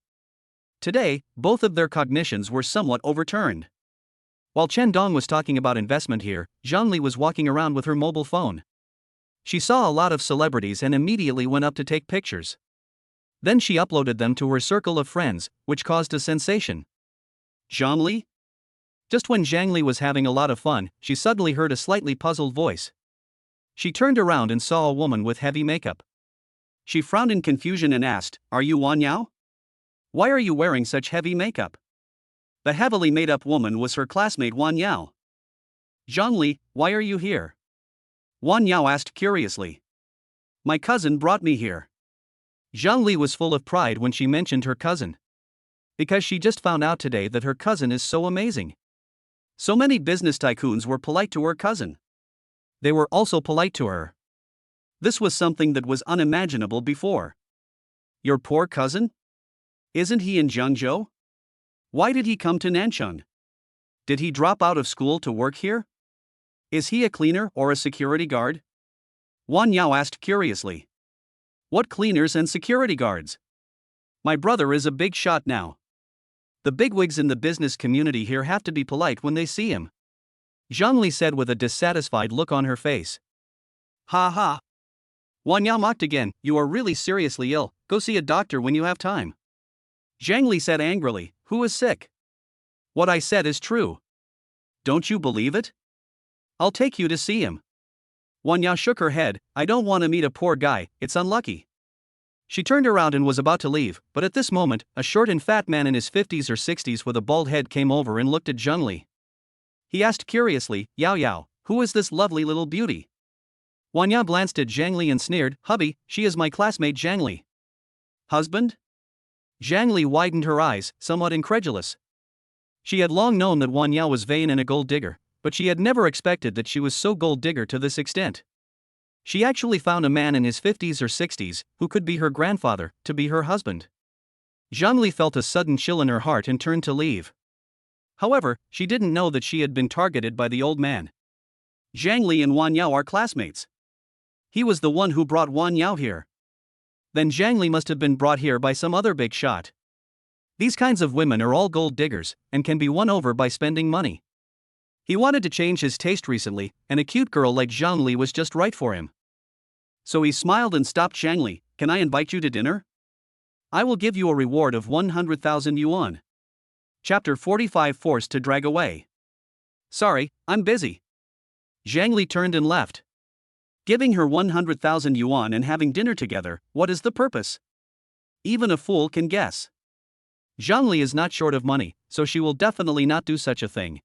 today, both of their cognitions were somewhat overturned. While Chen Dong was talking about investment here, Zhangli was walking around with her mobile phone. She saw a lot of celebrities and immediately went up to take pictures. Then she uploaded them to her circle of friends, which caused a sensation. Zhangli? Just when Zhangli was having a lot of fun, she suddenly heard a slightly puzzled voice. She turned around and saw a woman with heavy makeup. She frowned in confusion and asked, "Are you Wan Yao? Why are you wearing such heavy makeup?" The heavily made-up woman was her classmate Wan Yao. "Zhangli, why are you here?" Wan Yao asked curiously. "My cousin brought me here." Zhangli was full of pride when she mentioned her cousin. Because she just found out today that her cousin is so amazing. So many business tycoons were polite to her cousin. They were also polite to her. This was something that was unimaginable before. Your poor cousin? Isn't he in Zhengzhou? Why did he come to Nanchun? Did he drop out of school to work here? Is he a cleaner or a security guard? Wan Yao asked curiously. What cleaners and security guards? My brother is a big shot now. The bigwigs in the business community here have to be polite when they see him. Zhangli said with a dissatisfied look on her face. Ha ha. Wan Yao mocked again, you are really seriously ill, go see a doctor when you have time. Zhangli said angrily, who is sick? What I said is true. Don't you believe it? I'll take you to see him. Wan Yao shook her head, I don't want to meet a poor guy, it's unlucky. She turned around and was about to leave, but at this moment, a short and fat man in his 50s or 60s with a bald head came over and looked at Zhangli. He asked curiously, Yao Yao, who is this lovely little beauty? Wan Yao glanced at Zhangli and sneered, hubby, she is my classmate Zhangli. Husband? Zhangli widened her eyes, somewhat incredulous. She had long known that Wan Yao was vain and a gold digger, but she had never expected that she was so gold digger to this extent. She actually found a man in his 50s or 60s, who could be her grandfather, to be her husband. Zhangli felt a sudden chill in her heart and turned to leave. However, she didn't know that she had been targeted by the old man. Zhangli and Wan Yao are classmates. He was the one who brought Wan Yao here. Then Zhangli must have been brought here by some other big shot. These kinds of women are all gold diggers, and can be won over by spending money. He wanted to change his taste recently, and a cute girl like Zhangli was just right for him. So he smiled and stopped Zhangli, can I invite you to dinner? I will give you a reward of 100,000 yuan. Chapter 45 Forced to drag away. Sorry, I'm busy. Zhangli turned and left. Giving her 100,000 yuan and having dinner together, what is the purpose? Even a fool can guess. Zhangli is not short of money, so she will definitely not do such a thing.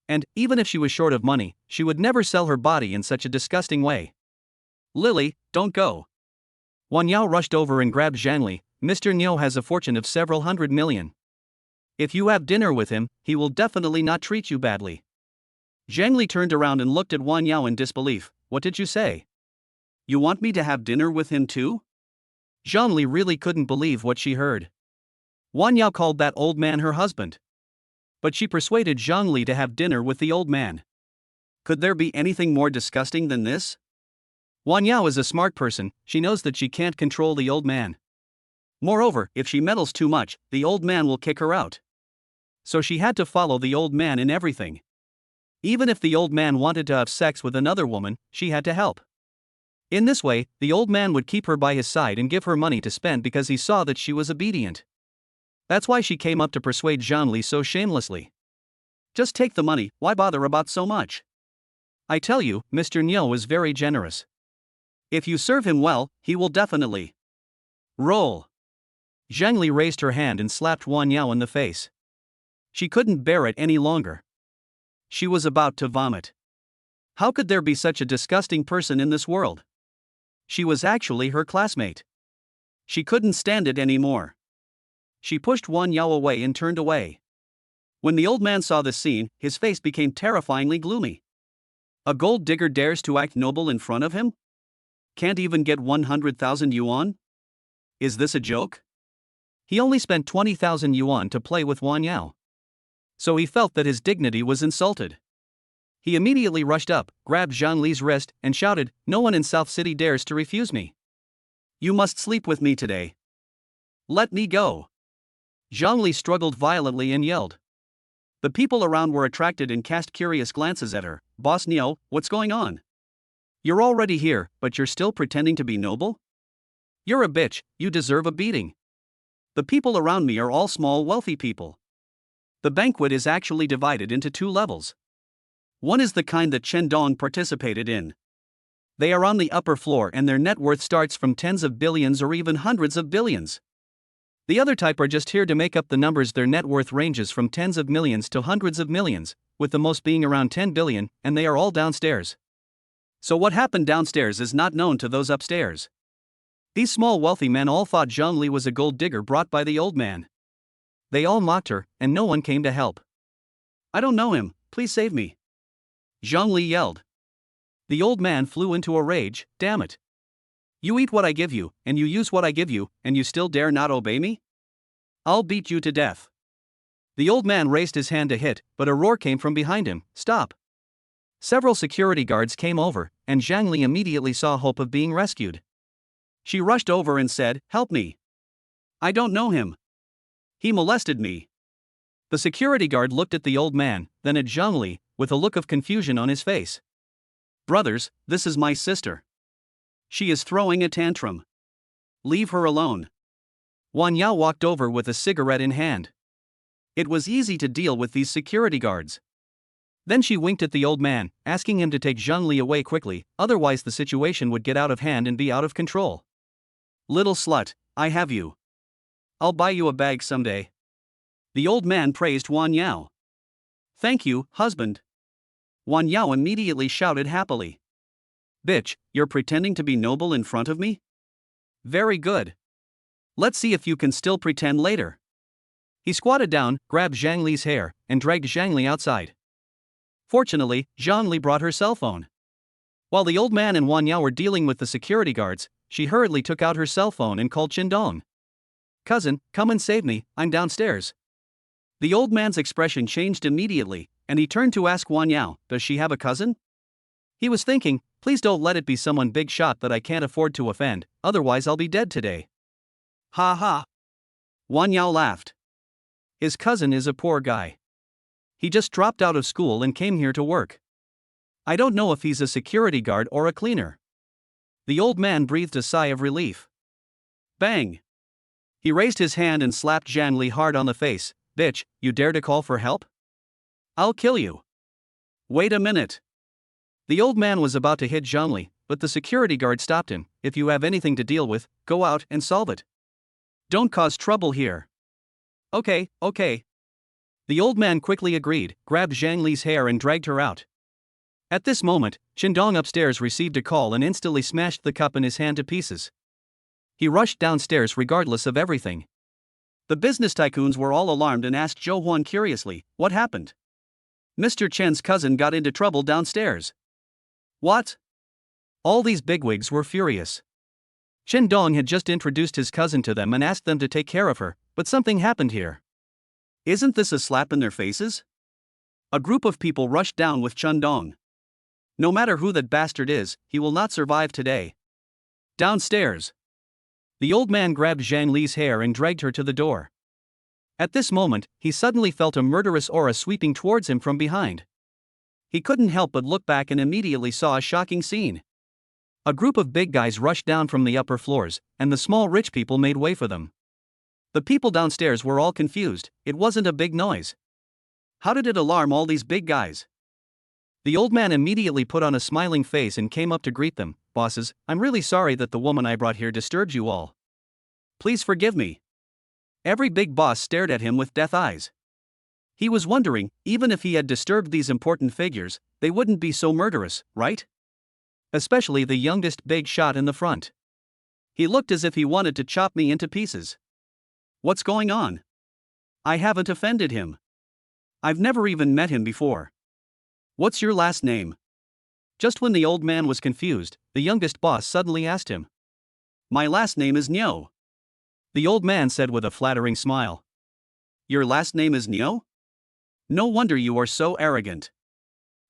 And, even if she was short of money, she would never sell her body in such a disgusting way. Lily, don't go. Wan Yao rushed over and grabbed Zhangli, Mr. Niu has a fortune of several hundred million. If you have dinner with him, he will definitely not treat you badly. Zhangli turned around and looked at Wan Yao in disbelief, what did you say? You want me to have dinner with him too? Zhangli really couldn't believe what she heard. Wan Yao called that old man her husband. But she persuaded Zhangli to have dinner with the old man. Could there be anything more disgusting than this? Wan Yao is a smart person, she knows that she can't control the old man. Moreover, if she meddles too much, the old man will kick her out. So she had to follow the old man in everything. Even if the old man wanted to have sex with another woman, she had to help. In this way, the old man would keep her by his side and give her money to spend because he saw that she was obedient. That's why she came up to persuade Zhangli so shamelessly. Just take the money, why bother about so much? I tell you, Mr. Niu is very generous. If you serve him well, he will definitely roll. Zhangli raised her hand and slapped Wan Yao in the face. She couldn't bear it any longer. She was about to vomit. How could there be such a disgusting person in this world? She was actually her classmate. She couldn't stand it anymore. She pushed Wan Yao away and turned away. When the old man saw this scene, his face became terrifyingly gloomy. A gold digger dares to act noble in front of him? Can't even get 100,000 yuan? Is this a joke? He only spent 20,000 yuan to play with Wan Yao. So he felt that his dignity was insulted. He immediately rushed up, grabbed Zhangli's wrist, and shouted, no one in South City dares to refuse me. You must sleep with me today. Let me go. Zhongli struggled violently and yelled. The people around were attracted and cast curious glances at her. Boss Niao, what's going on? You're already here, but you're still pretending to be noble? You're a bitch, you deserve a beating. The people around me are all small wealthy people. The banquet is actually divided into two levels. One is the kind that Chen Dong participated in. They are on the upper floor and their net worth starts from tens of billions or even hundreds of billions. The other type are just here to make up the numbers. Their net worth ranges from tens of millions to hundreds of millions, with the most being around 10 billion, and they are all downstairs. So what happened downstairs is not known to those upstairs. These small wealthy men all thought Zhongli was a gold digger brought by the old man. They all mocked her, and no one came to help. I don't know him, please save me. Zhongli yelled. The old man flew into a rage. Damn it. You eat what I give you, and you use what I give you, and you still dare not obey me? I'll beat you to death. The old man raised his hand to hit, but a roar came from behind him. Stop. Several security guards came over, and Zhongli immediately saw hope of being rescued. She rushed over and said, "Help me. I don't know him. He molested me." The security guard looked at the old man, then at Zhongli, with a look of confusion on his face. Brothers, this is my sister. She is throwing a tantrum. Leave her alone. Wan Yao walked over with a cigarette in hand. It was easy to deal with these security guards. Then she winked at the old man, asking him to take Zhongli away quickly, otherwise the situation would get out of hand and be out of control. Little slut, I have you. I'll buy you a bag someday. The old man praised Wan Yao. Thank you, husband. Wan Yao immediately shouted happily. Bitch, you're pretending to be noble in front of me? Very good. Let's see if you can still pretend later. He squatted down, grabbed Zhang Li's hair, and dragged Zhang Li outside. Fortunately, Zhang Li brought her cell phone. While the old man and Wan Yao were dealing with the security guards, she hurriedly took out her cell phone and called Qindong. Cousin, come and save me, I'm downstairs. The old man's expression changed immediately, and he turned to ask Wan Yao, does she have a cousin? He was thinking, please don't let it be someone big shot that I can't afford to offend, otherwise I'll be dead today. Ha ha. Wan Yao laughed. His cousin is a poor guy. He just dropped out of school and came here to work. I don't know if he's a security guard or a cleaner. The old man breathed a sigh of relief. Bang! He raised his hand and slapped Zhang Li hard on the face. Bitch, you dare to call for help? I'll kill you. Wait a minute. The old man was about to hit Zhang Li, but the security guard stopped him. If you have anything to deal with, go out and solve it. Don't cause trouble here. Okay. The old man quickly agreed, grabbed Zhang Li's hair and dragged her out. At this moment, Qindong upstairs received a call and instantly smashed the cup in his hand to pieces. He rushed downstairs regardless of everything. The business tycoons were all alarmed and asked Zhou Huan curiously, what happened? Mr. Chen's cousin got into trouble downstairs. What? All these bigwigs were furious. Qindong had just introduced his cousin to them and asked them to take care of her, but something happened here. Isn't this a slap in their faces? A group of people rushed down with Qindong. No matter who that bastard is, he will not survive today. Downstairs. The old man grabbed Zhang Li's hair and dragged her to the door. At this moment, he suddenly felt a murderous aura sweeping towards him from behind. He couldn't help but look back and immediately saw a shocking scene. A group of big guys rushed down from the upper floors, and the small rich people made way for them. The people downstairs were all confused. It wasn't a big noise. How did it alarm all these big guys? The old man immediately put on a smiling face and came up to greet them. Bosses, I'm really sorry that the woman I brought here disturbed you all. Please forgive me. Every big boss stared at him with death eyes. He was wondering, even if he had disturbed these important figures, they wouldn't be so murderous, right? Especially the youngest big shot in the front. He looked as if he wanted to chop me into pieces. What's going on? I haven't offended him. I've never even met him before. What's your last name? Just when the old man was confused, the youngest boss suddenly asked him. My last name is Niao. The old man said with a flattering smile. Your last name is Niao? No wonder you are so arrogant.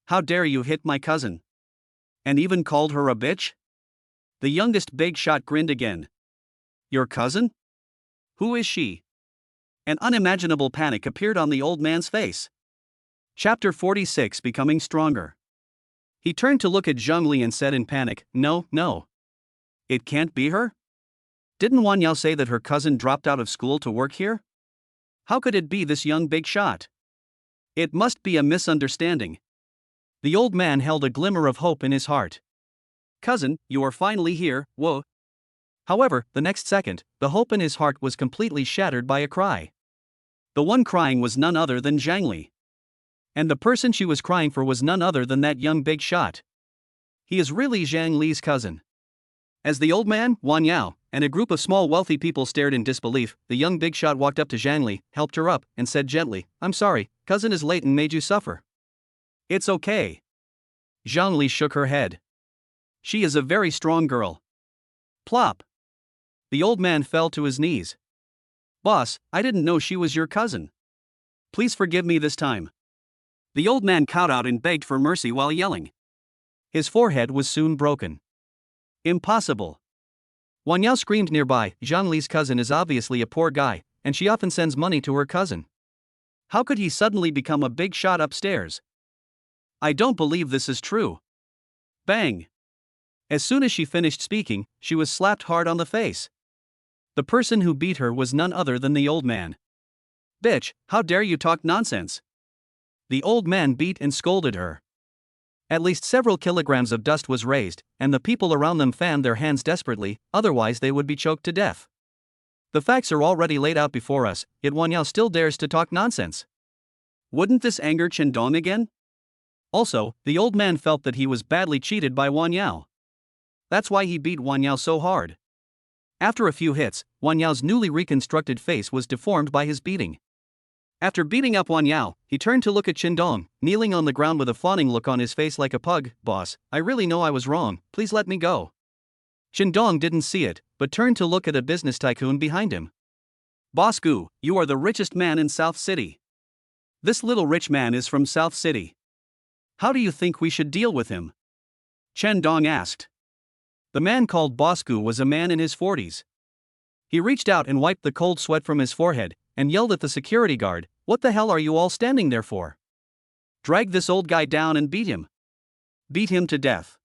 How dare you hit my cousin? And even called her a bitch? The youngest big shot grinned again. Your cousin? Who is she? An unimaginable panic appeared on the old man's face. Chapter 46, Becoming Stronger. He turned to look at Zhongli and said in panic, "No, no. It can't be her? Didn't Wan Yao say that her cousin dropped out of school to work here? How could it be this young big shot? It must be a misunderstanding." The old man held a glimmer of hope in his heart. "Cousin, you are finally here, whoa." However, the next second, the hope in his heart was completely shattered by a cry. The one crying was none other than Zhang Li. And the person she was crying for was none other than that young big shot. He is really Zhang Li's cousin. As the old man, Wan Yao, and a group of small wealthy people stared in disbelief, the young big shot walked up to Zhang Li, helped her up, and said gently, "I'm sorry, cousin is late and made you suffer." "It's okay." Zhang Li shook her head. "She is a very strong girl." Plop. The old man fell to his knees. "Boss, I didn't know she was your cousin. Please forgive me this time." The old man cowed out and begged for mercy while yelling. His forehead was soon broken. "Impossible." Wan Yao screamed nearby, "Zhang Li's cousin is obviously a poor guy, and she often sends money to her cousin. How could he suddenly become a big shot upstairs? I don't believe this is true." Bang! As soon as she finished speaking, she was slapped hard on the face. The person who beat her was none other than the old man. "Bitch, how dare you talk nonsense?" The old man beat and scolded her. At least several kilograms of dust was raised, and the people around them fanned their hands desperately, otherwise they would be choked to death. The facts are already laid out before us, yet Wan Yao still dares to talk nonsense. Wouldn't this anger Chen Dong again? Also, the old man felt that he was badly cheated by Wan Yao. That's why he beat Wan Yao so hard. After a few hits, Wan Yao's newly reconstructed face was deformed by his beating. After beating up Wan Yao, he turned to look at Chen Dong, kneeling on the ground with a fawning look on his face like a pug. "Boss, I really know I was wrong, please let me go." Chen Dong didn't see it, but turned to look at a business tycoon behind him. "Boss Gu, you are the richest man in South City. This little rich man is from South City. How do you think we should deal with him?" Chen Dong asked. The man called Boss Gu was a man in his 40s. He reached out and wiped the cold sweat from his forehead, and yelled at the security guard, "What the hell are you all standing there for? Drag this old guy down and beat him. Beat him to death.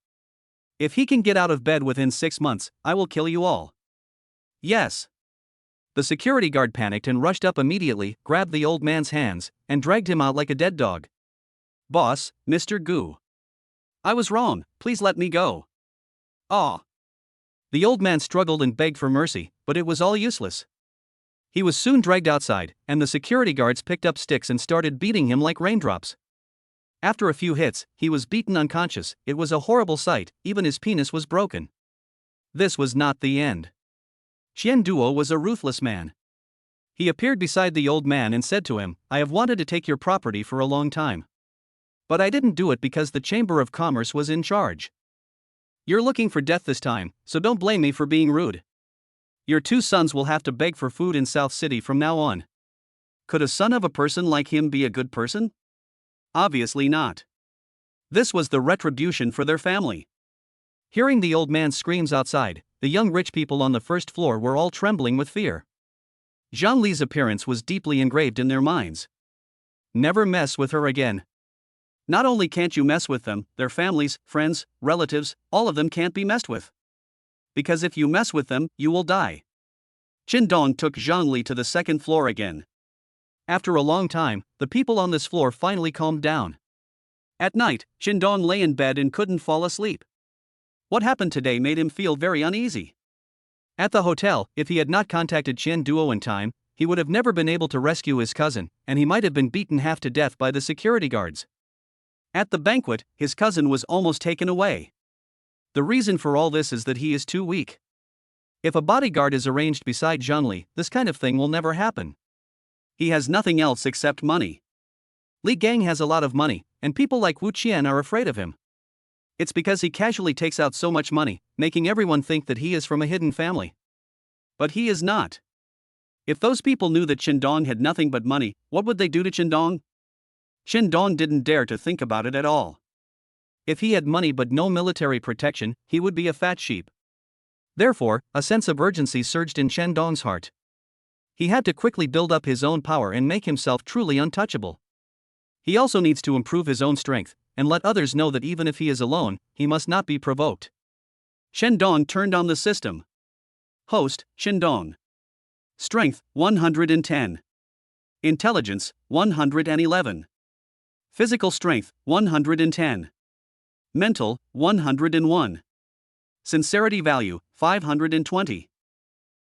If he can get out of bed within 6 months, I will kill you all." "Yes." The security guard panicked and rushed up immediately, grabbed the old man's hands, and dragged him out like a dead dog. "Boss, Mr. Gu. I was wrong, please let me go." "Aw." The old man struggled and begged for mercy, but it was all useless. He was soon dragged outside, and the security guards picked up sticks and started beating him like raindrops. After a few hits, he was beaten unconscious. It was a horrible sight, even his penis was broken. This was not the end. Qian Duo was a ruthless man. He appeared beside the old man and said to him, "I have wanted to take your property for a long time. But I didn't do it because the Chamber of Commerce was in charge. You're looking for death this time, so don't blame me for being rude. Your 2 sons will have to beg for food in South City from now on." Could a son of a person like him be a good person? Obviously not. This was the retribution for their family. Hearing the old man's screams outside, the young rich people on the first floor were all trembling with fear. Zhang Li's appearance was deeply engraved in their minds. Never mess with her again. Not only can't you mess with them, their families, friends, relatives, all of them can't be messed with. Because if you mess with them, you will die. Chen Dong took Zhang Li to the 2nd floor again. After a long time, the people on this floor finally calmed down. At night, Chen Dong lay in bed and couldn't fall asleep. What happened today made him feel very uneasy. At the hotel, if he had not contacted Qian Duo in time, he would have never been able to rescue his cousin, and he might have been beaten half to death by the security guards. At the banquet, his cousin was almost taken away. The reason for all this is that he is too weak. If a bodyguard is arranged beside Zhang Li, this kind of thing will never happen. He has nothing else except money. Li Gang has a lot of money, and people like Wu Qian are afraid of him. It's because he casually takes out so much money, making everyone think that he is from a hidden family. But he is not. If those people knew that Chen Dong had nothing but money, what would they do to Chen Dong? Chen Dong didn't dare to think about it at all. If he had money but no military protection, he would be a fat sheep. Therefore, a sense of urgency surged in Chen Dong's heart. He had to quickly build up his own power and make himself truly untouchable. He also needs to improve his own strength, and let others know that even if he is alone, he must not be provoked. Shendong turned on the system. Host, Shendong. Strength, 110. Intelligence, 111. Physical strength, 110. Mental, 101. Sincerity value, 520.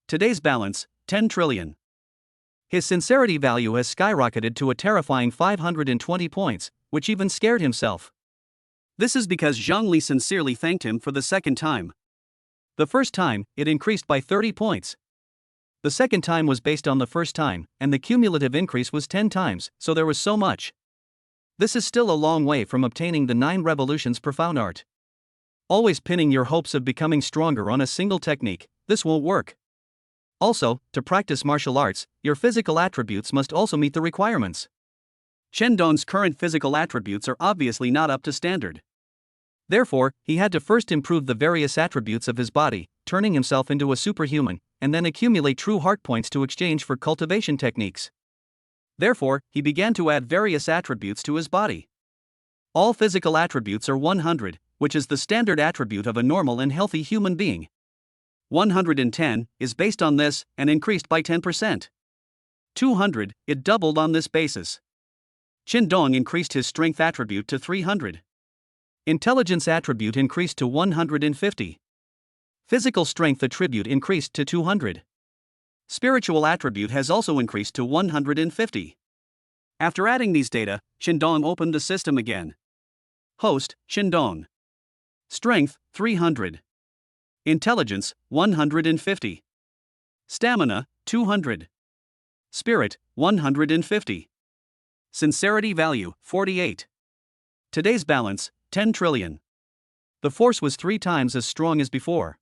Today's balance, 10 trillion. His sincerity value has skyrocketed to a terrifying 520 points, which even scared himself. This is because Zhang Li sincerely thanked him for the second time. The first time, it increased by 30 points. The second time was based on the first time, and the cumulative increase was 10 times, so there was so much. This is still a long way from obtaining the 9 revolutions profound art. Always pinning your hopes of becoming stronger on a single technique, this won't work. Also, to practice martial arts, your physical attributes must also meet the requirements. Shendong's current physical attributes are obviously not up to standard. Therefore, he had to first improve the various attributes of his body, turning himself into a superhuman, and then accumulate true heart points to exchange for cultivation techniques. Therefore, he began to add various attributes to his body. All physical attributes are 100, which is the standard attribute of a normal and healthy human being. 110 is based on this and increased by 10%. 200, it doubled on this basis. Shendong increased his strength attribute to 300. Intelligence attribute increased to 150. Physical strength attribute increased to 200. Spiritual attribute has also increased to 150. After adding these data, Shendong opened the system again. Host, Shendong. Strength, 300. Intelligence, 150. Stamina, 200. Spirit, 150. Sincerity value, 48. Today's balance, 10 trillion. The force was 3 times as strong as before.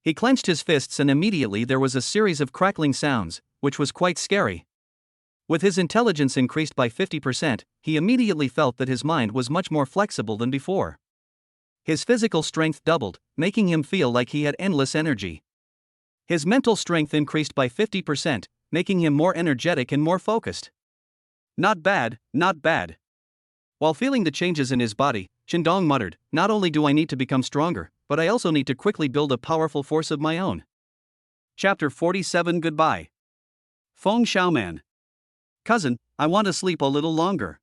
He clenched his fists and immediately there was a series of crackling sounds, which was quite scary. With his intelligence increased by 50%, he immediately felt that his mind was much more flexible than before. His physical strength doubled, making him feel like he had endless energy. His mental strength increased by 50%, making him more energetic and more focused. Not bad, not bad. While feeling the changes in his body, Shendong muttered, not only do I need to become stronger, but I also need to quickly build a powerful force of my own. Chapter 47 Goodbye. Feng Xiaoman. Cousin, I want to sleep a little longer.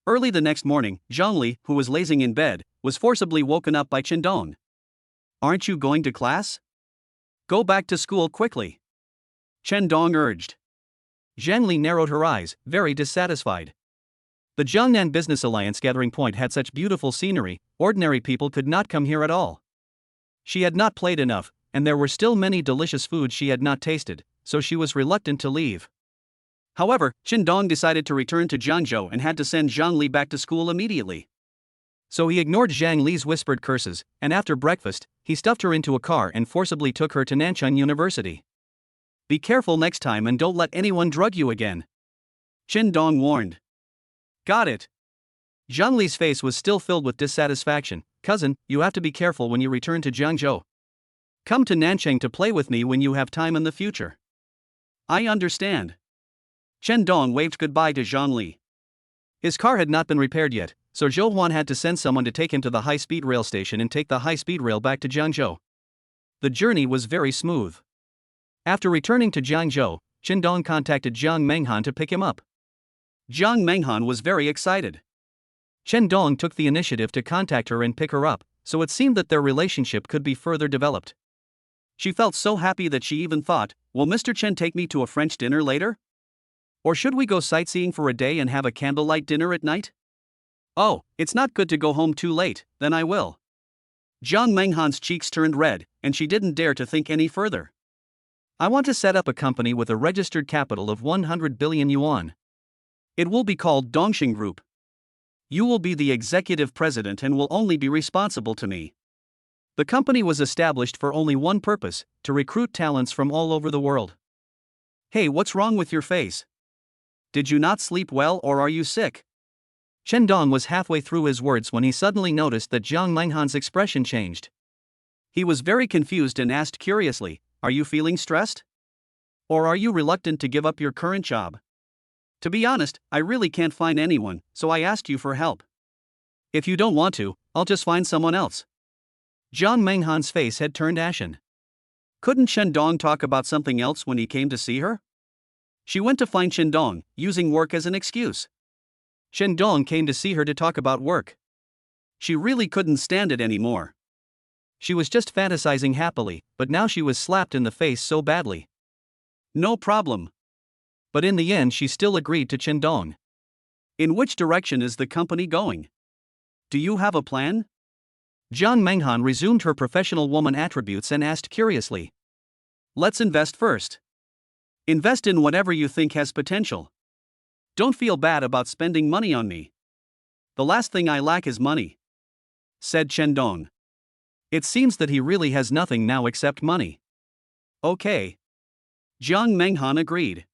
Early the next morning, Zhang Li, who was lazing in bed, was forcibly woken up by Shendong. Aren't you going to class? Go back to school quickly. Shendong urged. Zhang Li narrowed her eyes, very dissatisfied. The Jiangnan Business Alliance gathering point had such beautiful scenery, ordinary people could not come here at all. She had not played enough, and there were still many delicious foods she had not tasted, so she was reluctant to leave. However, Shendong decided to return to Jiangzhou and had to send Zhang Li back to school immediately. So he ignored Zhang Li's whispered curses, and after breakfast, he stuffed her into a car and forcibly took her to Nanchang University. Be careful next time and don't let anyone drug you again. Shendong warned. Got it. Zhang Li's face was still filled with dissatisfaction. Cousin, you have to be careful when you return to Jiangzhou. Come to Nanchang to play with me when you have time in the future. I understand. Shendong waved goodbye to Zhang Li. His car had not been repaired yet, so Zhou Huan had to send someone to take him to the high-speed rail station and take the high-speed rail back to Jiangzhou. The journey was very smooth. After returning to Jiangzhou, Shendong contacted Jiang Menghan to pick him up. Jiang Menghan was very excited. Shendong took the initiative to contact her and pick her up, so it seemed that their relationship could be further developed. She felt so happy that she even thought, will Mr. Chen take me to a French dinner later? Or should we go sightseeing for a day and have a candlelight dinner at night? Oh, it's not good to go home too late, then I will. Jiang Menghan's cheeks turned red, and she didn't dare to think any further. I want to set up a company with a registered capital of 100 billion yuan. It will be called Dongxing Group. You will be the executive president and will only be responsible to me. The company was established for only one purpose, to recruit talents from all over the world. Hey, what's wrong with your face? Did you not sleep well or are you sick? Shendong was halfway through his words when he suddenly noticed that Jiang Menghan's expression changed. He was very confused and asked curiously, are you feeling stressed? Or are you reluctant to give up your current job? To be honest, I really can't find anyone, so I asked you for help. If you don't want to, I'll just find someone else. Jiang Menghan's face had turned ashen. Couldn't Shendong talk about something else when he came to see her? She went to find Shendong, using work as an excuse. Shendong came to see her to talk about work. She really couldn't stand it anymore. She was just fantasizing happily, but now she was slapped in the face so badly. No problem. But in the end she still agreed to Shendong. In which direction is the company going? Do you have a plan? Jiang Menghan resumed her professional woman attributes and asked curiously. Let's invest first. Invest in whatever you think has potential. Don't feel bad about spending money on me. The last thing I lack is money, said Shendong. It seems that he really has nothing now except money. Okay. Jiang Menghan agreed.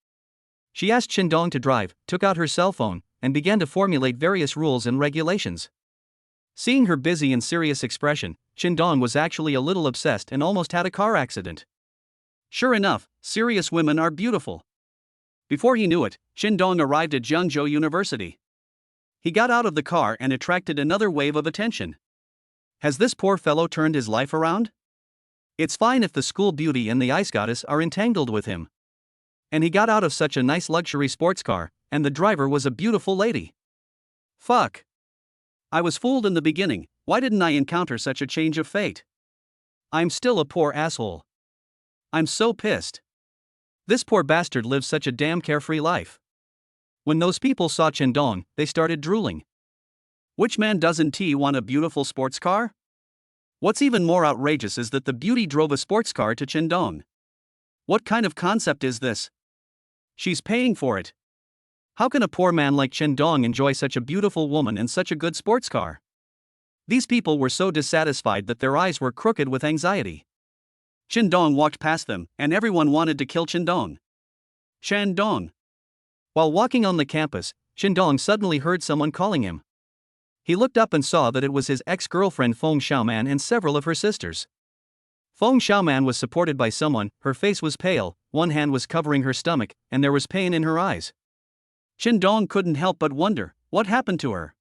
She asked Shendong to drive, took out her cell phone, and began to formulate various rules and regulations. Seeing her busy and serious expression, Shendong was actually a little obsessed and almost had a car accident. Sure enough, serious women are beautiful. Before he knew it, Shendong arrived at Jiangzhou University. He got out of the car and attracted another wave of attention. Has this poor fellow turned his life around? It's fine if the school beauty and the ice goddess are entangled with him. And he got out of such a nice luxury sports car, and the driver was a beautiful lady. Fuck. I was fooled in the beginning. Why didn't I encounter such a change of fate? I'm still a poor asshole. I'm so pissed. This poor bastard lives such a damn carefree life. When those people saw Shendong, they started drooling. Which man doesn't want a beautiful sports car? What's even more outrageous is that the beauty drove a sports car to Shendong. What kind of concept is this? She's paying for it. How can a poor man like Shendong enjoy such a beautiful woman and such a good sports car? These people were so dissatisfied that their eyes were crooked with anxiety. Shendong walked past them, and everyone wanted to kill Shendong. Shendong. While walking on the campus, Shendong suddenly heard someone calling him. He looked up and saw that it was his ex-girlfriend Feng Xiaoman and several of her sisters. Feng Xiaoman was supported by someone, her face was pale, one hand was covering her stomach, and there was pain in her eyes. Shendong couldn't help but wonder, what happened to her?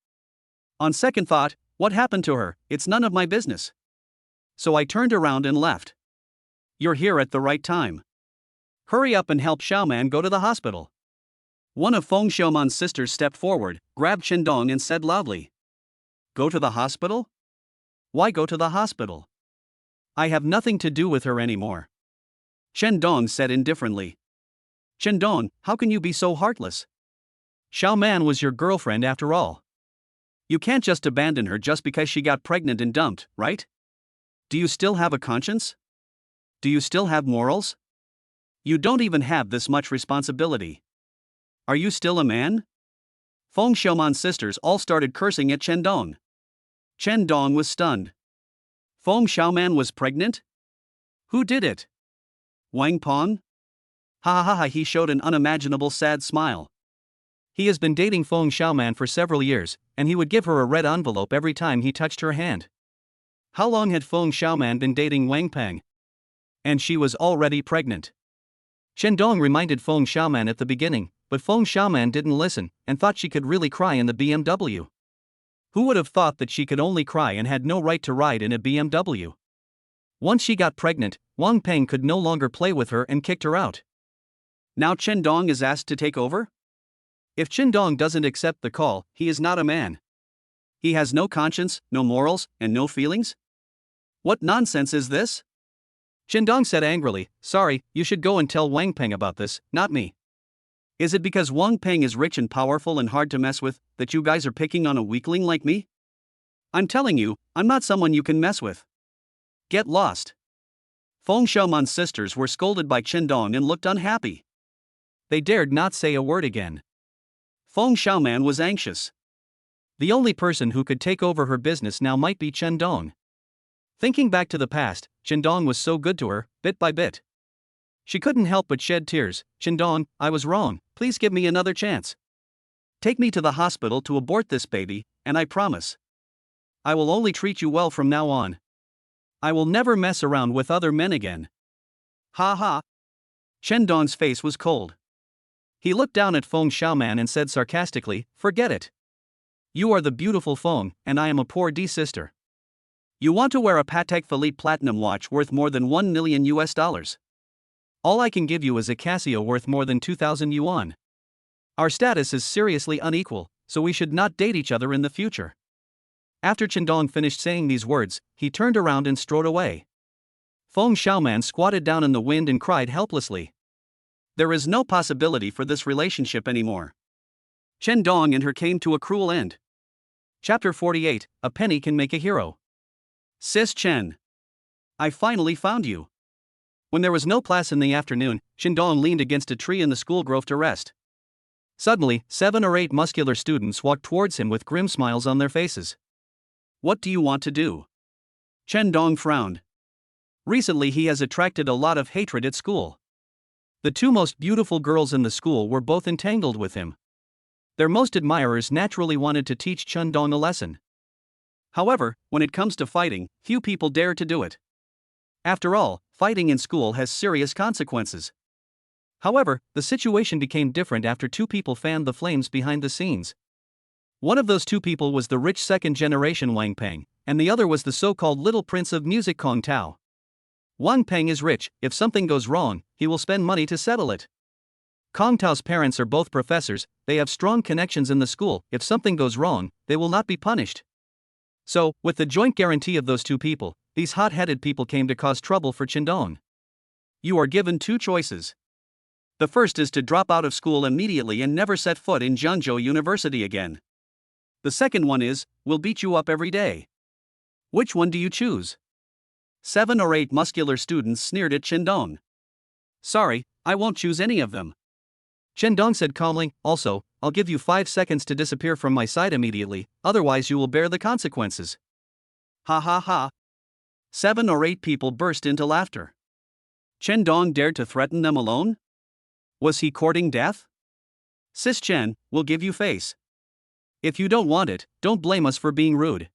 On second thought, what happened to her? It's none of my business. So I turned around and left. You're here at the right time. Hurry up and help Xiaoman go to the hospital. One of Feng Xiaoman's sisters stepped forward, grabbed Shendong and said loudly. Go to the hospital? Why go to the hospital? I have nothing to do with her anymore. Shendong said indifferently. Shendong, how can you be so heartless? Xiaoman was your girlfriend after all. You can't just abandon her just because she got pregnant and dumped, right? Do you still have a conscience? Do you still have morals? You don't even have this much responsibility. Are you still a man? Feng Xiaoman's sisters all started cursing at Shendong. Shendong was stunned. Feng Xiaoman was pregnant? Who did it? Wang Peng? Ha ha ha, he showed an unimaginable sad smile. He has been dating Feng Xiaoman for several years, and he would give her a red envelope every time he touched her hand. How long had Feng Xiaoman been dating Wang Peng? And she was already pregnant. Shendong reminded Feng Xiaoman at the beginning, but Feng Xiaoman didn't listen, and thought she could really cry in the BMW. Who would have thought that she could only cry and had no right to ride in a BMW? Once she got pregnant, Wang Peng could no longer play with her and kicked her out. Now Shendong is asked to take over? If Shendong doesn't accept the call, he is not a man. He has no conscience, no morals, and no feelings? What nonsense is this? Shendong said angrily, sorry, you should go and tell Wang Peng about this, not me. Is it because Wang Peng is rich and powerful and hard to mess with, that you guys are picking on a weakling like me? I'm telling you, I'm not someone you can mess with. Get lost. Feng Xiaoman's sisters were scolded by Shendong and looked unhappy. They dared not say a word again. Feng Xiaoman was anxious. The only person who could take over her business now might be Shendong. Thinking back to the past, Shendong was so good to her, bit by bit. She couldn't help but shed tears. Shendong, I was wrong, please give me another chance. Take me to the hospital to abort this baby, and I promise. I will only treat you well from now on. I will never mess around with other men again. Ha ha. Chen Dong's face was cold. He looked down at Feng Xiaoman and said sarcastically, "Forget it. You are the beautiful Feng, and I am a poor D sister. You want to wear a Patek Philippe Platinum watch worth more than $1 million US. All I can give you is a Casio worth more than 2,000 yuan. Our status is seriously unequal, so we should not date each other in the future." After Chen Dong finished saying these words, he turned around and strode away. Feng Xiaoman squatted down in the wind and cried helplessly. There is no possibility for this relationship anymore. Chen Dong and her came to a cruel end. Chapter 48, A Penny Can Make a Hero. Sis Chen. I finally found you. When there was no class in the afternoon, Chen Dong leaned against a tree in the school grove to rest. Suddenly, 7 or 8 muscular students walked towards him with grim smiles on their faces. What do you want to do? Chen Dong frowned. Recently he has attracted a lot of hatred at school. The 2 most beautiful girls in the school were both entangled with him. Their most admirers naturally wanted to teach Chen Dong a lesson. However, when it comes to fighting, few people dare to do it. After all, fighting in school has serious consequences. However, the situation became different after 2 people fanned the flames behind the scenes. One of those 2 people was the rich second-generation Wang Peng, and the other was the so-called little prince of music Kong Tao. Wang Peng is rich. If something goes wrong, he will spend money to settle it. Kong Tao's parents are both professors, they have strong connections in the school. If something goes wrong, they will not be punished. So, with the joint guarantee of those 2 people, these hot-headed people came to cause trouble for Chen Dong. You are given 2 choices. The first is to drop out of school immediately and never set foot in Zhengzhou University again. The second one is, we'll beat you up every day. Which one do you choose? 7 or 8 muscular students sneered at Chen Dong. Sorry, I won't choose any of them. Chen Dong said calmly, also, I'll give you 5 seconds to disappear from my sight immediately, otherwise you will bear the consequences. Ha ha ha. 7 or 8 people burst into laughter. Chen Dong dared to threaten them alone? Was he courting death? Sis Chen, we'll give you face. If you don't want it, don't blame us for being rude.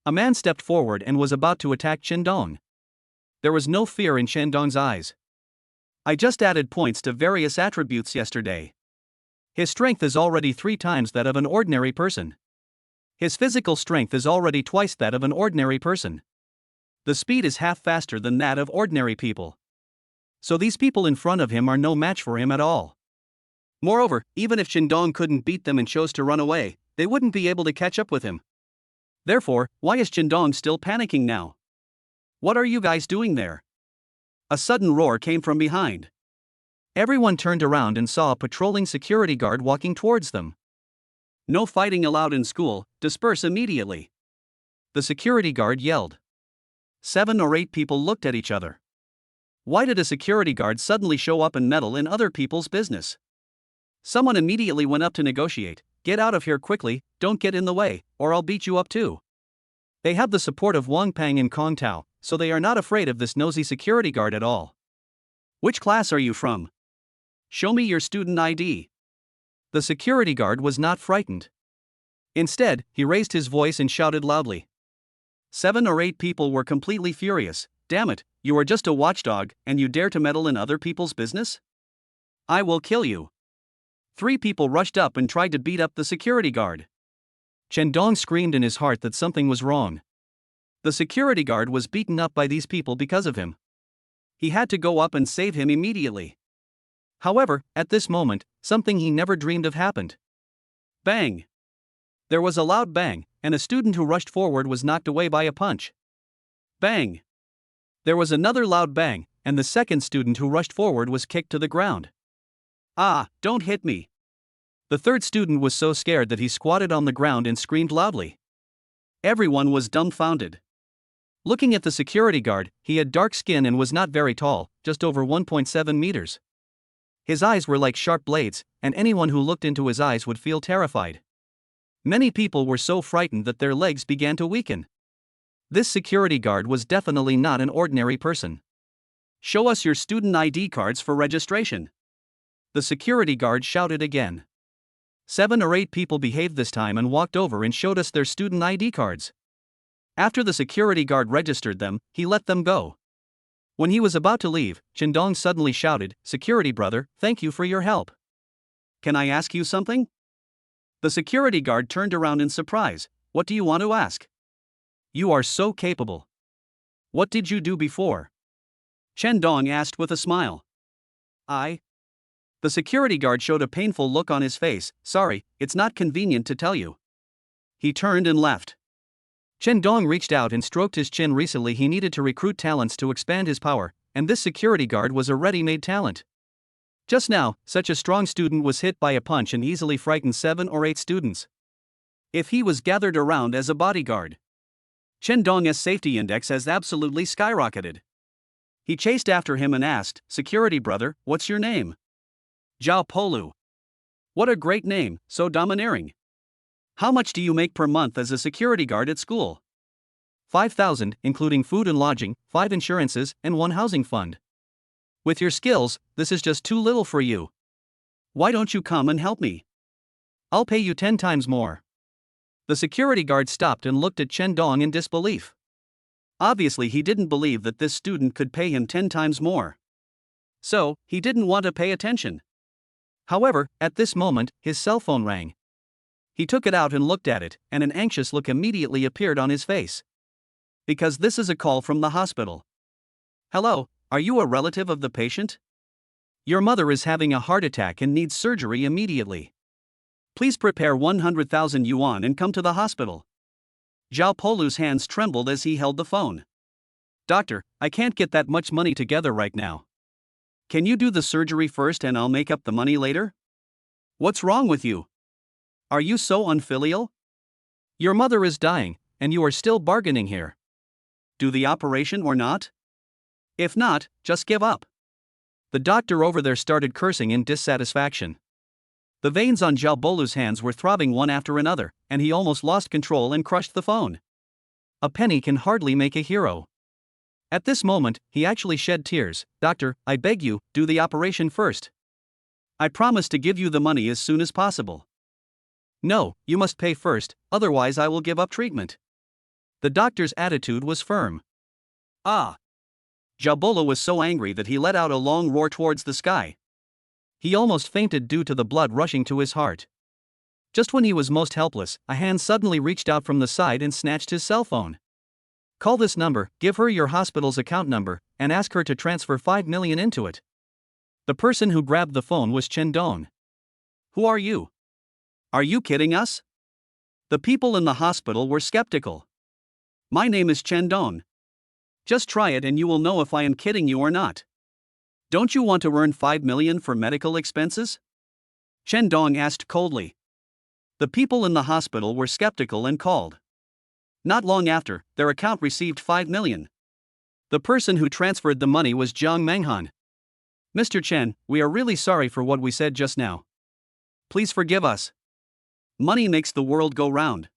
A man stepped forward and was about to attack Chen Dong. There was no fear in Chen Dong's eyes. I just added points to various attributes yesterday. His strength is already 3 times that of an ordinary person. His physical strength is already twice that of an ordinary person. The speed is half faster than that of ordinary people. So these people in front of him are no match for him at all. Moreover, even if Chen Dong couldn't beat them and chose to run away, they wouldn't be able to catch up with him. Therefore, why is Chen Dong still panicking now? What are you guys doing there? A sudden roar came from behind. Everyone turned around and saw a patrolling security guard walking towards them. No fighting allowed in school, disperse immediately. The security guard yelled. 7 or 8 people looked at each other. Why did a security guard suddenly show up and meddle in other people's business? Someone immediately went up to negotiate. Get out of here quickly, don't get in the way, or I'll beat you up too. They have the support of Wang Peng and Kong Tao, so they are not afraid of this nosy security guard at all. Which class are you from? Show me your student ID. The security guard was not frightened. Instead, he raised his voice and shouted loudly. 7 or 8 people were completely furious. Damn it, you are just a watchdog, and you dare to meddle in other people's business? I will kill you. 3 people rushed up and tried to beat up the security guard. Chen Dong screamed in his heart that something was wrong. The security guard was beaten up by these people because of him. He had to go up and save him immediately. However, at this moment, something he never dreamed of happened. Bang! There was a loud bang, and a student who rushed forward was knocked away by a punch. Bang! There was another loud bang, and the second student who rushed forward was kicked to the ground. Ah, don't hit me! The third student was so scared that he squatted on the ground and screamed loudly. Everyone was dumbfounded. Looking at the security guard, he had dark skin and was not very tall, just over 1.7 meters. His eyes were like sharp blades, and anyone who looked into his eyes would feel terrified. Many people were so frightened that their legs began to weaken. This security guard was definitely not an ordinary person. Show us your student ID cards for registration. The security guard shouted again. 7 or 8 people behaved this time and walked over and showed us their student ID cards. After the security guard registered them, he let them go. When he was about to leave, Chendong suddenly shouted, "Security brother, thank you for your help. Can I ask you something?" The security guard turned around in surprise. "What do you want to ask? You are so capable. What did you do before?" Chendong asked with a smile. "I..." The security guard showed a painful look on his face. "Sorry, it's not convenient to tell you." He turned and left. Chendong reached out and stroked his chin. Recently he needed to recruit talents to expand his power, and this security guard was a ready-made talent. Just now, such a strong student was hit by a punch and easily frightened 7 or 8 students. If he was gathered around as a bodyguard, Chendong's safety index has absolutely skyrocketed. He chased after him and asked, "Security brother, what's your name?" "Zhao Polu." "What a great name, so domineering. How much do you make per month as a security guard at school?" 5,000, including food and lodging, 5 insurances, and 1 housing fund. "With your skills, this is just too little for you. Why don't you come and help me? I'll pay you 10 times more." The security guard stopped and looked at Chendong in disbelief. Obviously he didn't believe that this student could pay him 10 times more. So, he didn't want to pay attention. However, at this moment, his cell phone rang. He took it out and looked at it, and an anxious look immediately appeared on his face. Because this is a call from the hospital. "Hello, are you a relative of the patient? Your mother is having a heart attack and needs surgery immediately. Please prepare 100,000 yuan and come to the hospital." Zhao Polu's hands trembled as he held the phone. "Doctor, I can't get that much money together right now. Can you do the surgery first and I'll make up the money later? What's wrong with you? Are you so unfilial? Your mother is dying, and you are still bargaining here. Do the operation or not? If not, just give up." The doctor over there started cursing in dissatisfaction. The veins on Zhao Polu's hands were throbbing one after another, and he almost lost control and crushed the phone. A penny can hardly make a hero. At this moment, he actually shed tears. "Doctor, I beg you, do the operation first. I promise to give you the money as soon as possible." "No, you must pay first, otherwise I will give up treatment." The doctor's attitude was firm. "Ah!" Zhao Polu was so angry that he let out a long roar towards the sky. He almost fainted due to the blood rushing to his heart. Just when he was most helpless, a hand suddenly reached out from the side and snatched his cell phone. "Call this number, give her your hospital's account number, and ask her to transfer 5 million into it." The person who grabbed the phone was Chendong. "Who are you? Are you kidding us?" The people in the hospital were skeptical. "My name is Chendong. Just try it and you will know if I am kidding you or not. Don't you want to earn 5 million for medical expenses?" Chendong asked coldly. The people in the hospital were skeptical and called. Not long after, their account received 5 million. The person who transferred the money was Jiang Menghan. "Mr. Chen, we are really sorry for what we said just now. Please forgive us. Money makes the world go round."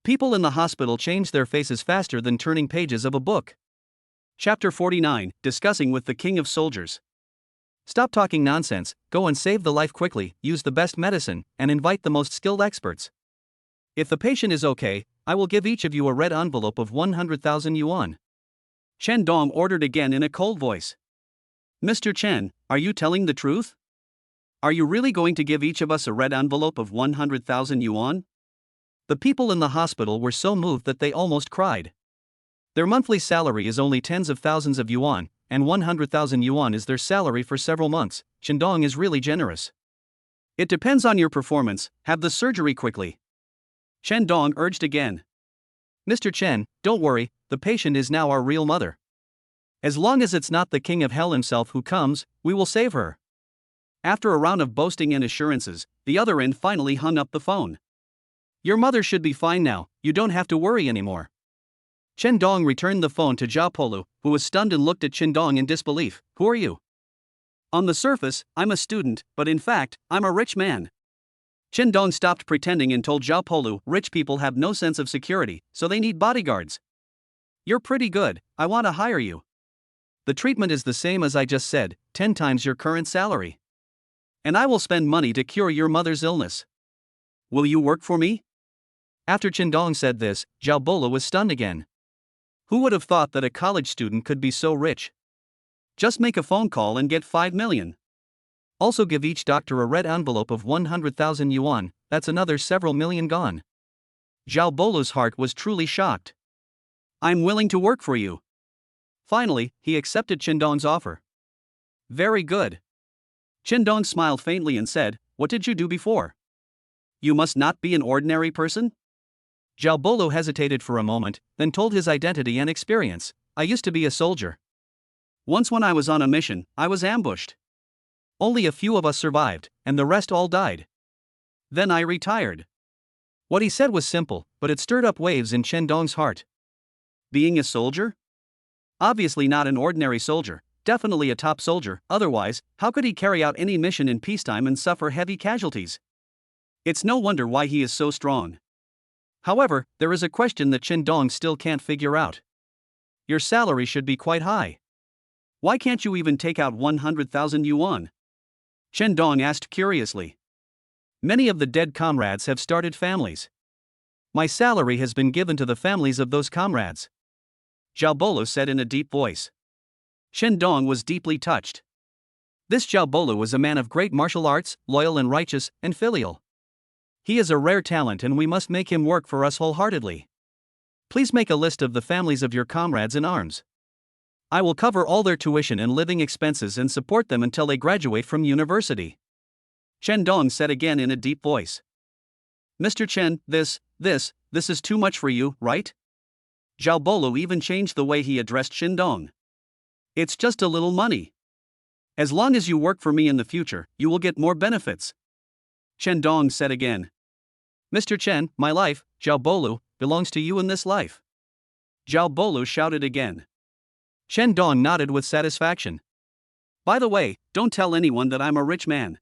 People in the hospital changed their faces faster than turning pages of a book. Chapter 49, Discussing with the King of Soldiers. Stop talking nonsense, go and save the life quickly, use the best medicine, and invite the most skilled experts. If the patient is okay, I will give each of you a red envelope of 100,000 yuan. Chendong ordered again in a cold voice. "Mr. Chen, are you telling the truth? Are you really going to give each of us a red envelope of 100,000 yuan? The people in the hospital were so moved that they almost cried. Their monthly salary is only tens of thousands of yuan, and 100,000 yuan is their salary for several months. Chendong is really generous. "It depends on your performance, have the surgery quickly." Chendong urged again. "Mr. Chen, don't worry, the patient is now our real mother. As long as it's not the king of hell himself who comes, we will save her." After a round of boasting and assurances, the other end finally hung up the phone. "Your mother should be fine now, you don't have to worry anymore." Chendong returned the phone to Zhao Polu, who was stunned and looked at Chendong in disbelief. "Who are you?" "On the surface, I'm a student, but in fact, I'm a rich man." Chendong stopped pretending and told Zhao Polu, "Rich people have no sense of security, so they need bodyguards. You're pretty good, I want to hire you. The treatment is the same as I just said, 10 times your current salary. And I will spend money to cure your mother's illness. Will you work for me?" After Chendong said this, Zhao Polu was stunned again. Who would have thought that a college student could be so rich? Just make a phone call and get 5 million. Also give each doctor a red envelope of 100,000 yuan, that's another several million gone. Zhao Bolu's heart was truly shocked. I'm willing to work for you. Finally, he accepted Qindong's offer. Very good. Qindong smiled faintly and said, what did you do before? You must not be an ordinary person? Zhao Bolu hesitated for a moment, then told his identity and experience. I used to be a soldier. Once when I was on a mission, I was ambushed. Only a few of us survived, and the rest all died. Then I retired. What he said was simple, but it stirred up waves in Qindong's heart. Being a soldier? Obviously not an ordinary soldier, definitely a top soldier, otherwise, how could he carry out any mission in peacetime and suffer heavy casualties? It's no wonder why he is so strong. However, there is a question that Qindong still can't figure out. Your salary should be quite high. Why can't you even take out 100,000 yuan? Qindong asked curiously. Many of the dead comrades have started families. My salary has been given to the families of those comrades. Zhao Bolu said in a deep voice. Qindong was deeply touched. This Zhao Bolu was a man of great martial arts, loyal and righteous, and filial. He is a rare talent and we must make him work for us wholeheartedly. Please make a list of the families of your comrades in arms. I will cover all their tuition and living expenses and support them until they graduate from university. Qindong said again in a deep voice. Mr. Chen, this is too much for you, right? Zhao Bolu even changed the way he addressed Qindong. It's just a little money. As long as you work for me in the future, you will get more benefits. Qindong said again. Mr. Chen, my life, Zhao Bolu, belongs to you in this life. Zhao Bolu shouted again. Qindong nodded with satisfaction. By the way, don't tell anyone that I'm a rich man.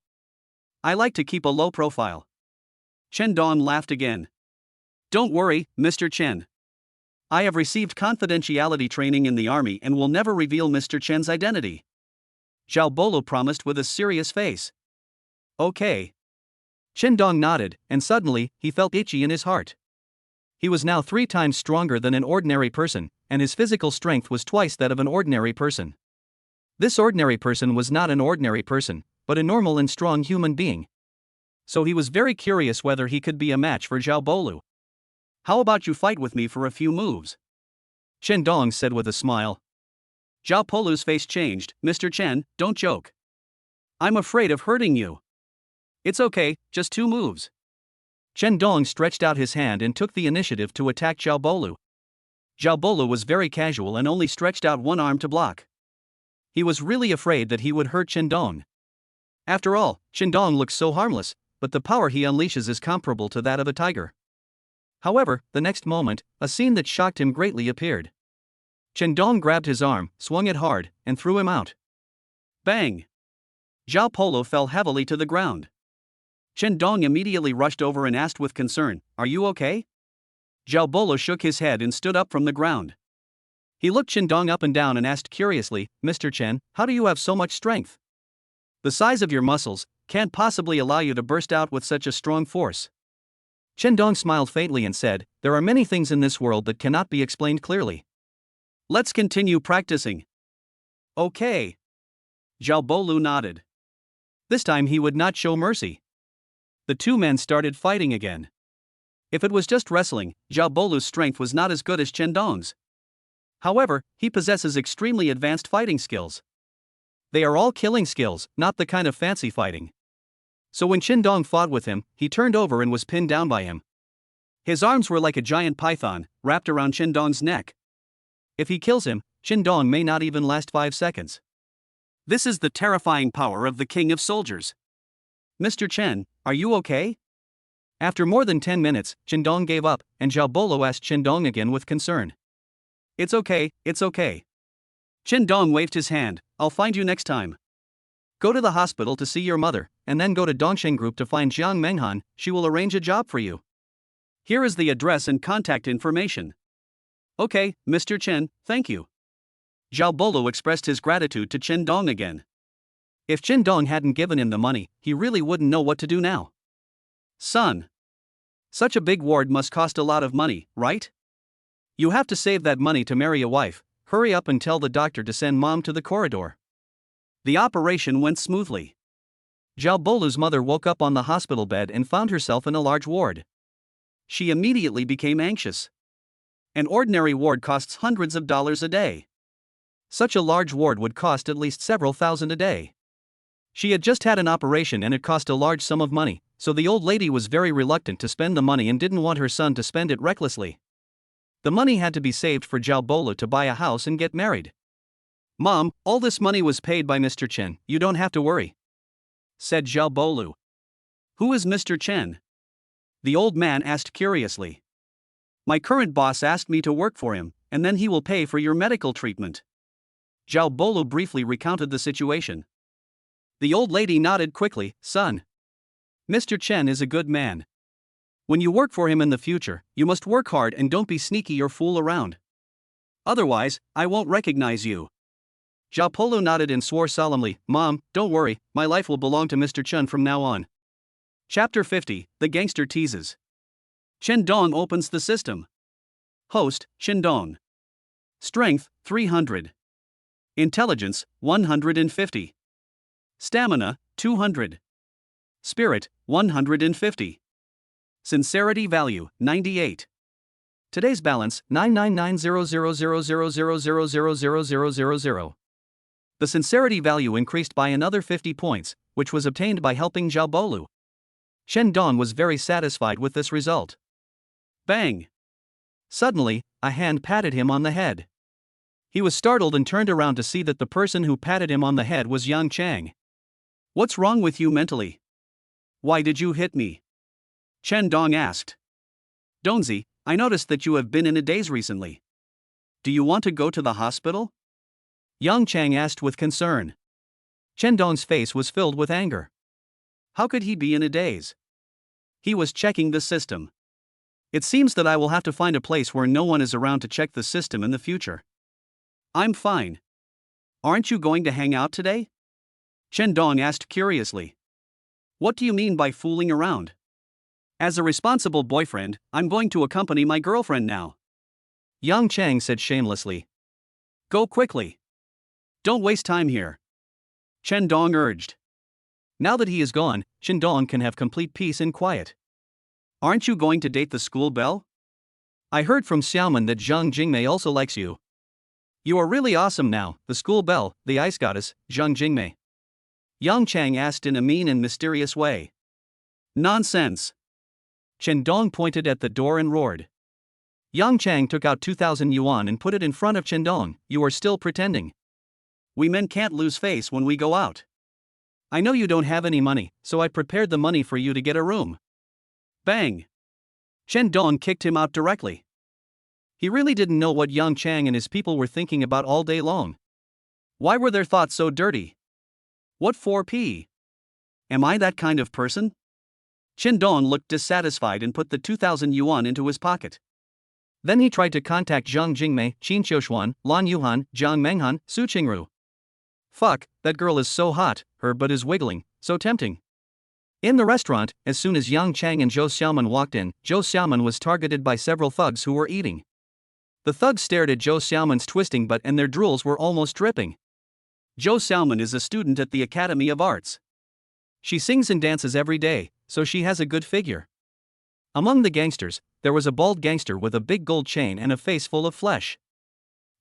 I like to keep a low profile. Qindong laughed again. Don't worry, Mr. Chen. I have received confidentiality training in the army and will never reveal Mr. Chen's identity. Zhao Bolu promised with a serious face. Okay. Qindong nodded, and suddenly, he felt itchy in his heart. He was now 3 times stronger than an ordinary person, and his physical strength was twice that of an ordinary person. This ordinary person was not an ordinary person, but a normal and strong human being. So he was very curious whether he could be a match for Zhao Bolu. How about you fight with me for a few moves? Qindong said with a smile. Zhao Bolu's face changed. Mr. Chen, don't joke. I'm afraid of hurting you. It's okay, just 2 moves. Qindong stretched out his hand and took the initiative to attack Zhao Bolu. Zhao Bolu was very casual and only stretched out one arm to block. He was really afraid that he would hurt Qindong. After all, Qindong looks so harmless, but the power he unleashes is comparable to that of a tiger. However, the next moment, a scene that shocked him greatly appeared. Qindong grabbed his arm, swung it hard, and threw him out. Bang! Zhao Bolu fell heavily to the ground. Qindong immediately rushed over and asked with concern, Are you okay? Zhao Bolu shook his head and stood up from the ground. He looked Qindong up and down and asked curiously, Mr. Chen, how do you have so much strength? The size of your muscles can't possibly allow you to burst out with such a strong force. Qindong smiled faintly and said, There are many things in this world that cannot be explained clearly. Let's continue practicing. Okay. Zhao Bolu nodded. This time he would not show mercy. The 2 men started fighting again. If it was just wrestling, Zhao Bolu's strength was not as good as Qindong's. However, he possesses extremely advanced fighting skills. They are all killing skills, not the kind of fancy fighting. So when Qindong fought with him, he turned over and was pinned down by him. His arms were like a giant python, wrapped around Qindong's neck. If he kills him, Qindong may not even last 5 seconds. This is the terrifying power of the king of soldiers. Mr. Chen, are you okay? After more than 10 minutes, Qindong gave up, and Zhao Bolu asked Qindong again with concern. It's okay, it's okay. Qindong waved his hand, I'll find you next time. Go to the hospital to see your mother, and then go to Dongsheng Group to find Jiang Menghan, she will arrange a job for you. Here is the address and contact information. Okay, Mr. Chen, thank you. Zhao Bolu expressed his gratitude to Qindong again. If Qindong hadn't given him the money, he really wouldn't know what to do now. Son. Such a big ward must cost a lot of money, right? You have to save that money to marry a wife. Hurry up and tell the doctor to send mom to the corridor. The operation went smoothly. Zhao Bolu's mother woke up on the hospital bed and found herself in a large ward. She immediately became anxious. An ordinary ward costs hundreds of dollars a day. Such a large ward would cost at least several thousand a day. She had just had an operation and it cost a large sum of money, so the old lady was very reluctant to spend the money and didn't want her son to spend it recklessly. The money had to be saved for Zhao Bolu to buy a house and get married. "Mom, all this money was paid by Mr. Chen, you don't have to worry," said Zhao Bolu. "Who is Mr. Chen?" the old man asked curiously. "My current boss asked me to work for him, and then he will pay for your medical treatment." Zhao Bolu briefly recounted the situation. The old lady nodded quickly. "Son, Mr. Chen is a good man. When you work for him in the future, you must work hard and don't be sneaky or fool around. Otherwise, I won't recognize you." Zhao Bolu nodded and swore solemnly, "Mom, don't worry, my life will belong to Mr. Chen from now on." Chapter 50, The Gangster Teases. Chen Dong opens the system. Host, Chen Dong. Strength, 300. Intelligence, 150. Stamina, 200. Spirit, 150. Sincerity value, 98. Today's balance, 999000000000000. The sincerity value increased by another 50 points, which was obtained by helping Zhao Bolu. Chen Dong was very satisfied with this result. Bang! Suddenly, a hand patted him on the head. He was startled and turned around to see that the person who patted him on the head was Yang Chang. "What's wrong with you mentally? Why did you hit me?" Chen Dong asked. "Dongzi, I noticed that you have been in a daze recently. Do you want to go to the hospital?" Yang Chang asked with concern. Chen Dong's face was filled with anger. How could he be in a daze? He was checking the system. "It seems that I will have to find a place where no one is around to check the system in the future." "I'm fine. Aren't you going to hang out today?" Chen Dong asked curiously. "What do you mean by fooling around?" "As a responsible boyfriend, I'm going to accompany my girlfriend now," Yang Chang said shamelessly. "Go quickly. Don't waste time here," Chen Dong urged. Now that he is gone, Chen Dong can have complete peace and quiet. "Aren't you going to date the school belle? I heard from Xiaoman that Zhang Jingmei also likes you. You are really awesome now, the school belle, the ice goddess, Zhang Jingmei," Yang Chang asked in a mean and mysterious way. "Nonsense." Chen Dong pointed at the door and roared. Yang Chang took out 2,000 yuan and put it in front of Chen Dong. "You are still pretending. We men can't lose face when we go out. I know you don't have any money, so I prepared the money for you to get a room." Bang! Chen Dong kicked him out directly. He really didn't know what Yang Chang and his people were thinking about all day long. Why were their thoughts so dirty? What for p? Am I that kind of person? Chen Dong looked dissatisfied and put the 2,000 yuan into his pocket. Then he tried to contact Zhang Jingmei, Qin Qiuxuan, Lan Yuhan, Zhang Menghan, Su Qingru. Fuck, that girl is so hot, her butt is wiggling, so tempting. In the restaurant, as soon as Yang Chang and Zhou Xiaoman walked in, Zhou Xiaoman was targeted by several thugs who were eating. The thugs stared at Zhou Xiaoman's twisting butt and their drools were almost dripping. Zhou Xiaoman is a student at the Academy of Arts. She sings and dances every day, so she has a good figure. Among the gangsters, there was a bald gangster with a big gold chain and a face full of flesh.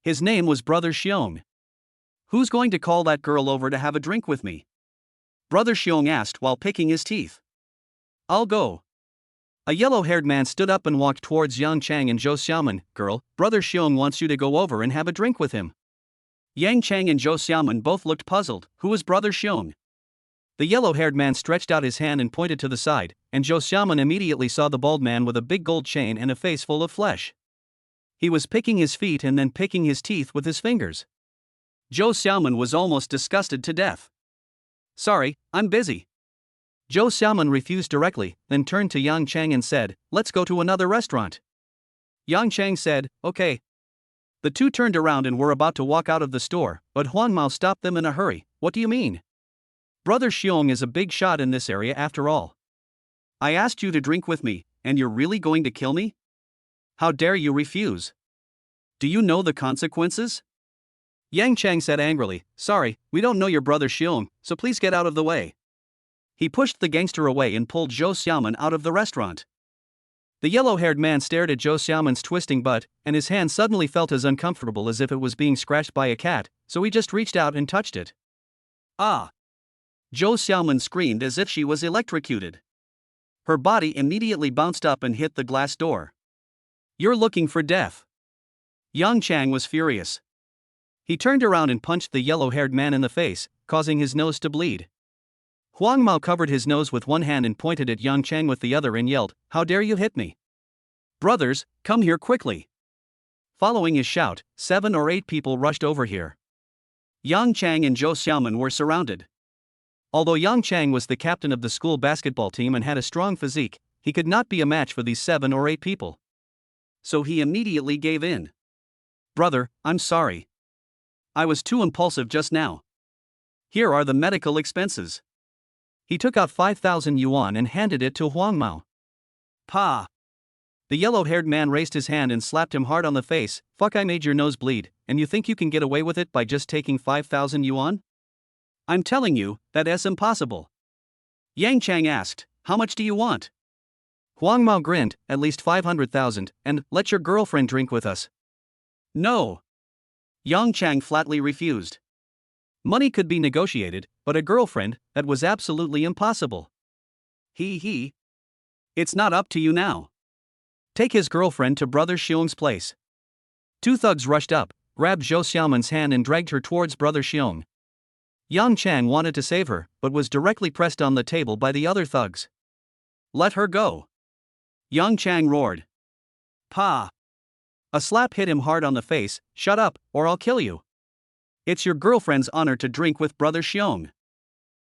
His name was Brother Xiong. "Who's going to call that girl over to have a drink with me?" Brother Xiong asked while picking his teeth. "I'll go." A yellow-haired man stood up and walked towards Yang Chang and Zhou Xiaoman. "Girl, Brother Xiong wants you to go over and have a drink with him." Yang Chang and Zhou Xiaoman both looked puzzled. Who is Brother Xiong? The yellow-haired man stretched out his hand and pointed to the side, and Zhou Xiaoman immediately saw the bald man with a big gold chain and a face full of flesh. He was picking his feet and then picking his teeth with his fingers. Zhou Xiaoman was almost disgusted to death. "Sorry, I'm busy." Zhou Xiaoman refused directly, then turned to Yang Chang and said, "Let's go to another restaurant." Yang Chang said, "Okay." The two turned around and were about to walk out of the store, but Huang Mao stopped them in a hurry. "What do you mean? Brother Xiong is a big shot in this area after all. I asked you to drink with me, and you're really going to kill me? How dare you refuse? Do you know the consequences?" Yang Chang said angrily, "Sorry, we don't know your brother Xiong, so please get out of the way." He pushed the gangster away and pulled Zhou Xiaoman out of the restaurant. The yellow-haired man stared at Zhou Xiaoman's twisting butt, and his hand suddenly felt as uncomfortable as if it was being scratched by a cat, so he just reached out and touched it. Ah! Zhou Xiaoman screamed as if she was electrocuted. Her body immediately bounced up and hit the glass door. "You're looking for death." Yang Chang was furious. He turned around and punched the yellow-haired man in the face, causing his nose to bleed. Huang Mao covered his nose with one hand and pointed at Yang Chang with the other and yelled, "How dare you hit me? Brothers, come here quickly." Following his shout, 7 or 8 people rushed over here. Yang Chang and Zhou Xiaoman were surrounded. Although Yang Chang was the captain of the school basketball team and had a strong physique, he could not be a match for these 7 or 8 people. So he immediately gave in. "Brother, I'm sorry. I was too impulsive just now. Here are the medical expenses." He took out 5,000 yuan and handed it to Huang Mao. "Pa!" The yellow-haired man raised his hand and slapped him hard on the face. "Fuck, I made your nose bleed, and you think you can get away with it by just taking 5,000 yuan? I'm telling you, that's impossible." Yang Chang asked, "How much do you want?" Huang Mao grinned, "At least 500,000, and let your girlfriend drink with us." "No." Yang Chang flatly refused. Money could be negotiated, but a girlfriend, that was absolutely impossible. He. "It's not up to you now. Take his girlfriend to Brother Xiong's place." 2 thugs rushed up, grabbed Zhou Xiaoman's hand and dragged her towards Brother Xiong. Yang Chang wanted to save her, but was directly pressed on the table by the other thugs. "Let her go!" Yang Chang roared. "Pa!" A slap hit him hard on the face. "Shut up, or I'll kill you. It's your girlfriend's honor to drink with Brother Xiong."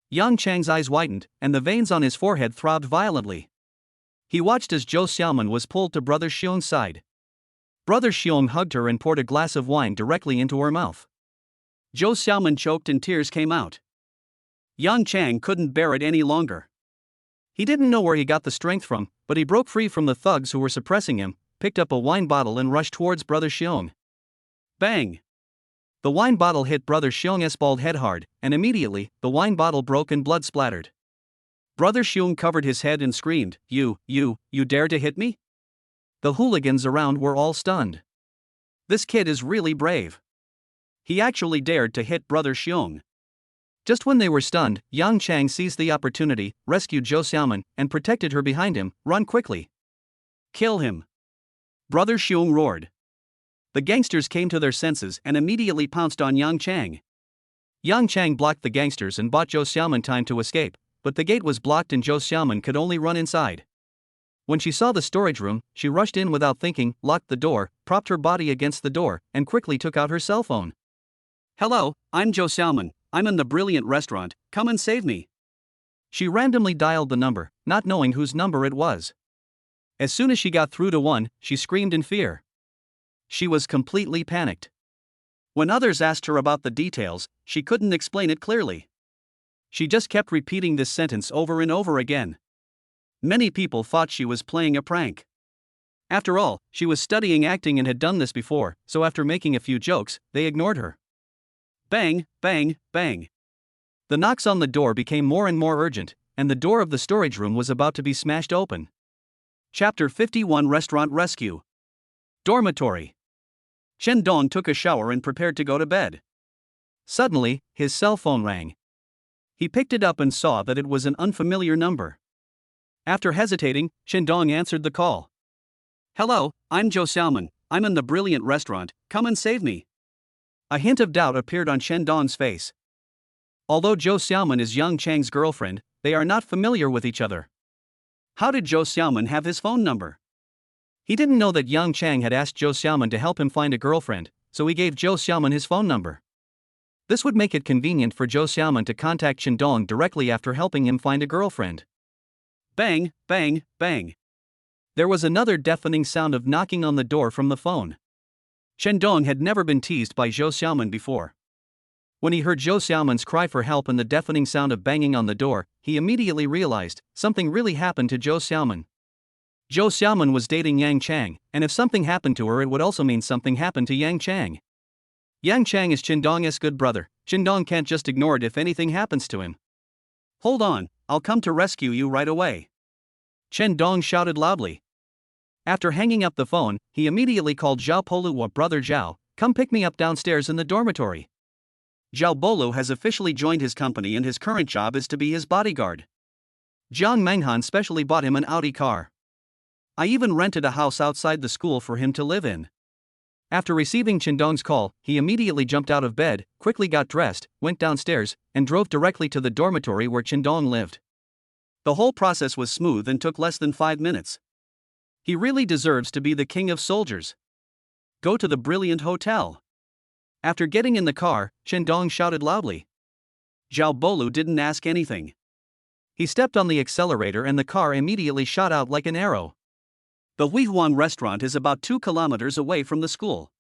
Yang Chang's eyes widened, and the veins on his forehead throbbed violently. He watched as Zhou Xiaoman was pulled to Brother Xiong's side. Brother Xiong hugged her and poured a glass of wine directly into her mouth. Zhou Xiaoman choked and tears came out. Yang Chang couldn't bear it any longer. He didn't know where he got the strength from, but he broke free from the thugs who were suppressing him, picked up a wine bottle and rushed towards Brother Xiong. Bang! The wine bottle hit Brother Xiong's bald head hard, and immediately, the wine bottle broke and blood splattered. Brother Xiong covered his head and screamed, You dare to hit me?" The hooligans around were all stunned. This kid is really brave. He actually dared to hit Brother Xiong. Just when they were stunned, Yang Chang seized the opportunity, rescued Zhou Xiaoman, and protected her behind him. "Run quickly. Kill him!" Brother Xiong roared. The gangsters came to their senses and immediately pounced on Yang Chang. Yang Chang blocked the gangsters and bought Zhou Xiaoman time to escape, but the gate was blocked and Zhou Xiaoman could only run inside. When she saw the storage room, she rushed in without thinking, locked the door, propped her body against the door, and quickly took out her cell phone. "Hello, I'm Zhou Xiaoman. I'm in the brilliant restaurant. Come and save me." She randomly dialed the number, not knowing whose number it was. As soon as she got through to one, she screamed in fear. She was completely panicked. When others asked her about the details, she couldn't explain it clearly. She just kept repeating this sentence over and over again. Many people thought she was playing a prank. After all, she was studying acting and had done this before, so after making a few jokes, they ignored her. Bang, bang, bang. The knocks on the door became more and more urgent, and the door of the storage room was about to be smashed open. Chapter 51 Restaurant Rescue. Dormitory. Chen Dong took a shower and prepared to go to bed. Suddenly, his cell phone rang. He picked it up and saw that it was an unfamiliar number. After hesitating, Chen Dong answered the call. "Hello, I'm Zhou Xiaoman. I'm in the brilliant restaurant. Come and save me." A hint of doubt appeared on Chen Dong's face. Although Zhou Xiaoman is Yang Chang's girlfriend, they are not familiar with each other. How did Zhou Xiaoman have his phone number? He didn't know that Yang Chang had asked Zhou Xiaoman to help him find a girlfriend, so he gave Zhou Xiaoman his phone number. This would make it convenient for Zhou Xiaoman to contact Chen Dong directly after helping him find a girlfriend. Bang, bang, bang. There was another deafening sound of knocking on the door from the phone. Chen Dong had never been teased by Zhou Xiaoman before. When he heard Zhou Xiaoman's cry for help and the deafening sound of banging on the door, he immediately realized something really happened to Zhou Xiaoman. Zhou Xiaoman was dating Yang Chang, and if something happened to her, it would also mean something happened to Yang Chang. Yang Chang is Qindong's good brother. Qindong can't just ignore it if anything happens to him. Hold on, I'll come to rescue you right away. Qindong shouted loudly. After hanging up the phone, he immediately called Zhao Polu or brother Zhao, come pick me up downstairs in the dormitory. Zhao Bolu has officially joined his company and his current job is to be his bodyguard. Jiang Menghan specially bought him an Audi car. I even rented a house outside the school for him to live in. After receiving Qindong's call, he immediately jumped out of bed, quickly got dressed, went downstairs, and drove directly to the dormitory where Qindong lived. The whole process was smooth and took less than 5 minutes. He really deserves to be the king of soldiers. Go to the brilliant hotel. After getting in the car, Qindong shouted loudly. Zhao Bolu didn't ask anything. He stepped on the accelerator and the car immediately shot out like an arrow. The Huihuan restaurant is about 2 kilometers away from the school.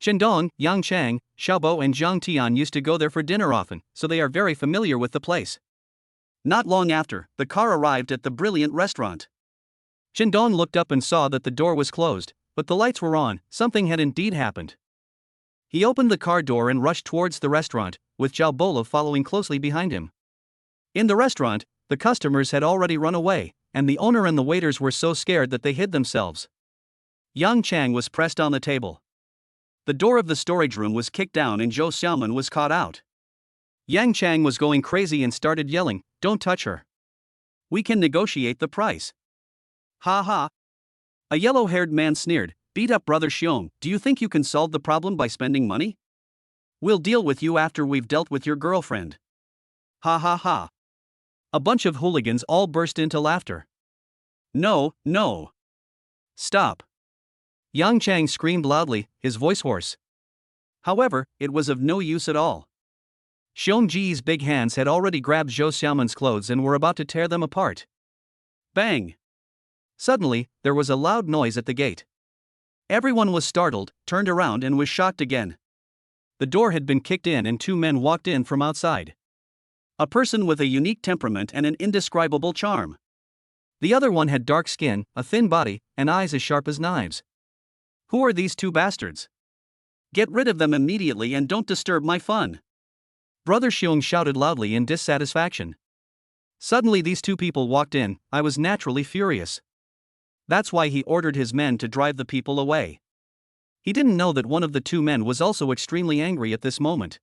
Qindong, Yang Chang, Xiaobo and Zhang Tian used to go there for dinner often, so they are very familiar with the place. Not long after, the car arrived at the brilliant restaurant. Qindong looked up and saw that the door was closed, but the lights were on. Something had indeed happened. He opened the car door and rushed towards the restaurant, with Zhao Bolo following closely behind him. In the restaurant, the customers had already run away, and the owner and the waiters were so scared that they hid themselves. Yang Chang was pressed on the table. The door of the storage room was kicked down and Zhou Xiaoman was caught out. Yang Chang was going crazy and started yelling, "Don't touch her. We can negotiate the price." Ha ha. A yellow-haired man sneered, "Beat up brother Xiong, do you think you can solve the problem by spending money? We'll deal with you after we've dealt with your girlfriend." Ha ha ha. A bunch of hooligans all burst into laughter. No, no. Stop. Yang Chang screamed loudly, his voice hoarse. However, it was of no use at all. Xiong Ji's big hands had already grabbed Zhou Xiaoman's clothes and were about to tear them apart. Bang! Suddenly, there was a loud noise at the gate. Everyone was startled, turned around and was shocked again. The door had been kicked in and 2 men walked in from outside. A person with a unique temperament and an indescribable charm. The other one had dark skin, a thin body, and eyes as sharp as knives. Who are these 2 bastards? Get rid of them immediately and don't disturb my fun. Brother Xiong shouted loudly in dissatisfaction. Suddenly these 2 people walked in. I was naturally furious. That's why he ordered his men to drive the people away. He didn't know that one of the 2 men was also extremely angry at this moment.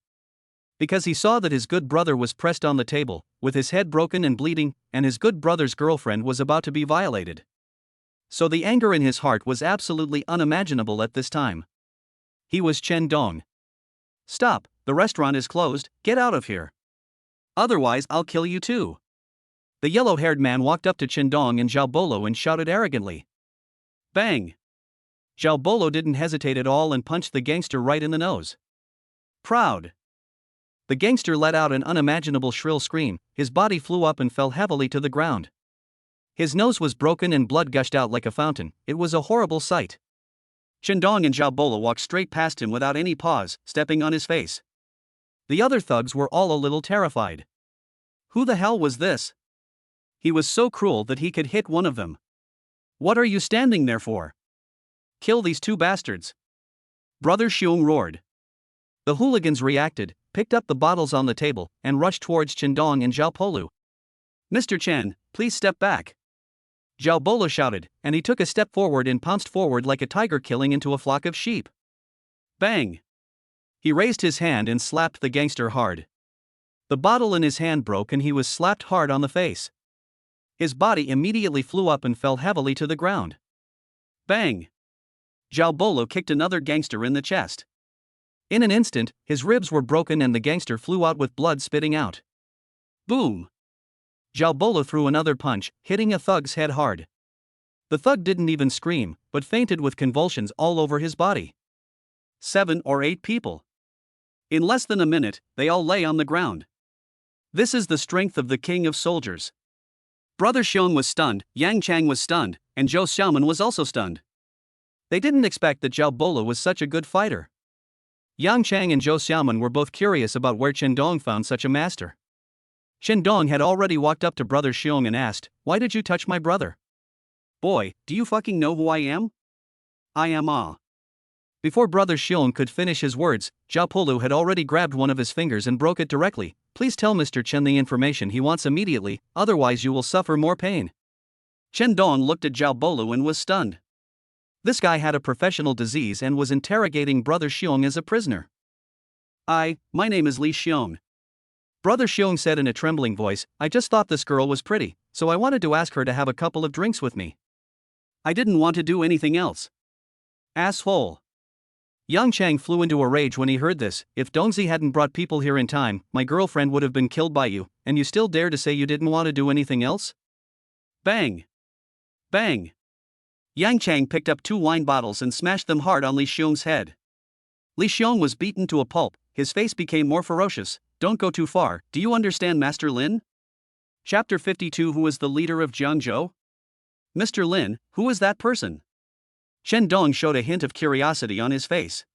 Because he saw that his good brother was pressed on the table, with his head broken and bleeding, and his good brother's girlfriend was about to be violated. So the anger in his heart was absolutely unimaginable at this time. He was Qindong. Stop, the restaurant is closed, get out of here. Otherwise I'll kill you too. The yellow-haired man walked up to Qindong and Zhao Bolo and shouted arrogantly. Bang! Zhao Bolo didn't hesitate at all and punched the gangster right in the nose. Proud. The gangster let out an unimaginable shrill scream, his body flew up and fell heavily to the ground. His nose was broken and blood gushed out like a fountain. It was a horrible sight. Qindong and Zhao Bolo walked straight past him without any pause, stepping on his face. The other thugs were all a little terrified. Who the hell was this? He was so cruel that he could hit one of them. What are you standing there for? Kill these 2 bastards. Brother Xiong roared. The hooligans reacted, picked up the bottles on the table, and rushed towards Qindong and Zhao Polu. Mr. Chen, please step back. Zhao Bolo shouted, and he took a step forward and pounced forward like a tiger killing into a flock of sheep. Bang! He raised his hand and slapped the gangster hard. The bottle in his hand broke and he was slapped hard on the face. His body immediately flew up and fell heavily to the ground. Bang! Zhao Bolo kicked another gangster in the chest. In an instant, his ribs were broken and the gangster flew out with blood spitting out. Boom! Zhao Bolo threw another punch, hitting a thug's head hard. The thug didn't even scream, but fainted with convulsions all over his body. 7 or 8 people. In less than a minute, they all lay on the ground. This is the strength of the king of soldiers. Brother Xiong was stunned, Yang Chang was stunned, and Zhou Xiaoman was also stunned. They didn't expect that Zhao Bolo was such a good fighter. Yang Chang and Zhou Xiaoman were both curious about where Qindong found such a master. Qindong had already walked up to brother Xiong and asked, "Why did you touch my brother?" "Boy, do you fucking know who I am?" "I am Ah." Before Brother Xiong could finish his words, Zhao Polu had already grabbed one of his fingers and broke it directly. Please tell Mr. Chen the information he wants immediately, otherwise you will suffer more pain. Chen Dong looked at Zhao Polu and was stunned. This guy had a professional disease and was interrogating Brother Xiong as a prisoner. My name is Li Xiong. Brother Xiong said in a trembling voice, I just thought this girl was pretty, so I wanted to ask her to have a couple of drinks with me. I didn't want to do anything else. Asshole. Yang Chang flew into a rage when he heard this. If Dongzi hadn't brought people here in time, my girlfriend would have been killed by you, and you still dare to say you didn't want to do anything else? Bang! Bang! Yang Chang picked up 2 wine bottles and smashed them hard on Li Xiong's head. Li Xiong was beaten to a pulp, his face became more ferocious. Don't go too far, do you understand, Master Lin? Chapter 52. Who is the leader of Jiangzhou? Mr. Lin, who is that person? Chen Dong showed a hint of curiosity on his face.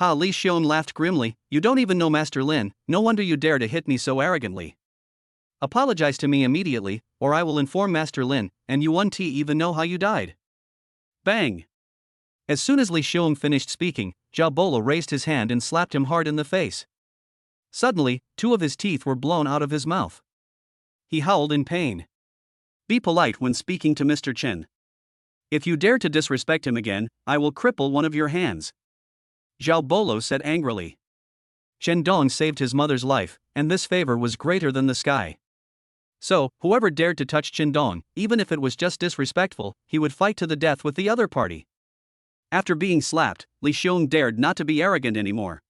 Li Xiong laughed grimly, you don't even know Master Lin, no wonder you dare to hit me so arrogantly. Apologize to me immediately, or I will inform Master Lin, and you won't even know how you died. Bang! As soon as Li Xiong finished speaking, Zhao Polu raised his hand and slapped him hard in the face. Suddenly, 2 of his teeth were blown out of his mouth. He howled in pain. Be polite when speaking to Mr. Chen. If you dare to disrespect him again, I will cripple one of your hands. Zhao Polu said angrily. Chen Dong saved his mother's life, and this favor was greater than the sky. So, whoever dared to touch Chen Dong, even if it was just disrespectful, he would fight to the death with the other party. After being slapped, Li Xiong dared not to be arrogant anymore.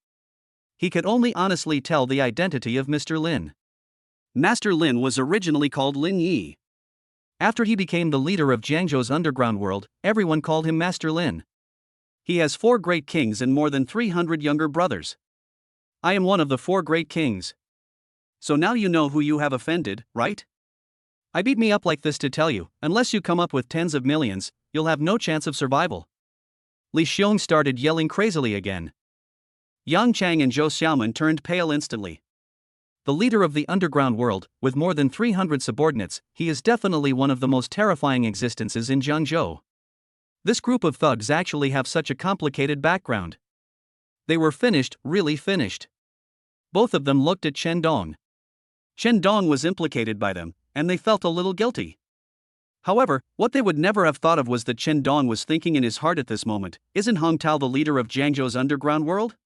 He could only honestly tell the identity of Mr. Lin. Master Lin was originally called Lin Yi. After he became the leader of Jiangzhou's underground world, everyone called him Master Lin. He has 4 great kings and more than 300 younger brothers. I am one of the 4 great kings. So now you know who you have offended, right? I beat me up like this to tell you, unless you come up with tens of millions, you'll have no chance of survival. Li Xiong started yelling crazily again. Yang Chang and Zhou Xiaoman turned pale instantly. The leader of the underground world, with more than 300 subordinates, he is definitely one of the most terrifying existences in Jiangzhou. This group of thugs actually have such a complicated background. They were finished, really finished. Both of them looked at Chen Dong. Chen Dong was implicated by them, and they felt a little guilty. However, what they would never have thought of was that Chen Dong was thinking in his heart at this moment, isn't Hong Tao the leader of Jiangzhou's underground world?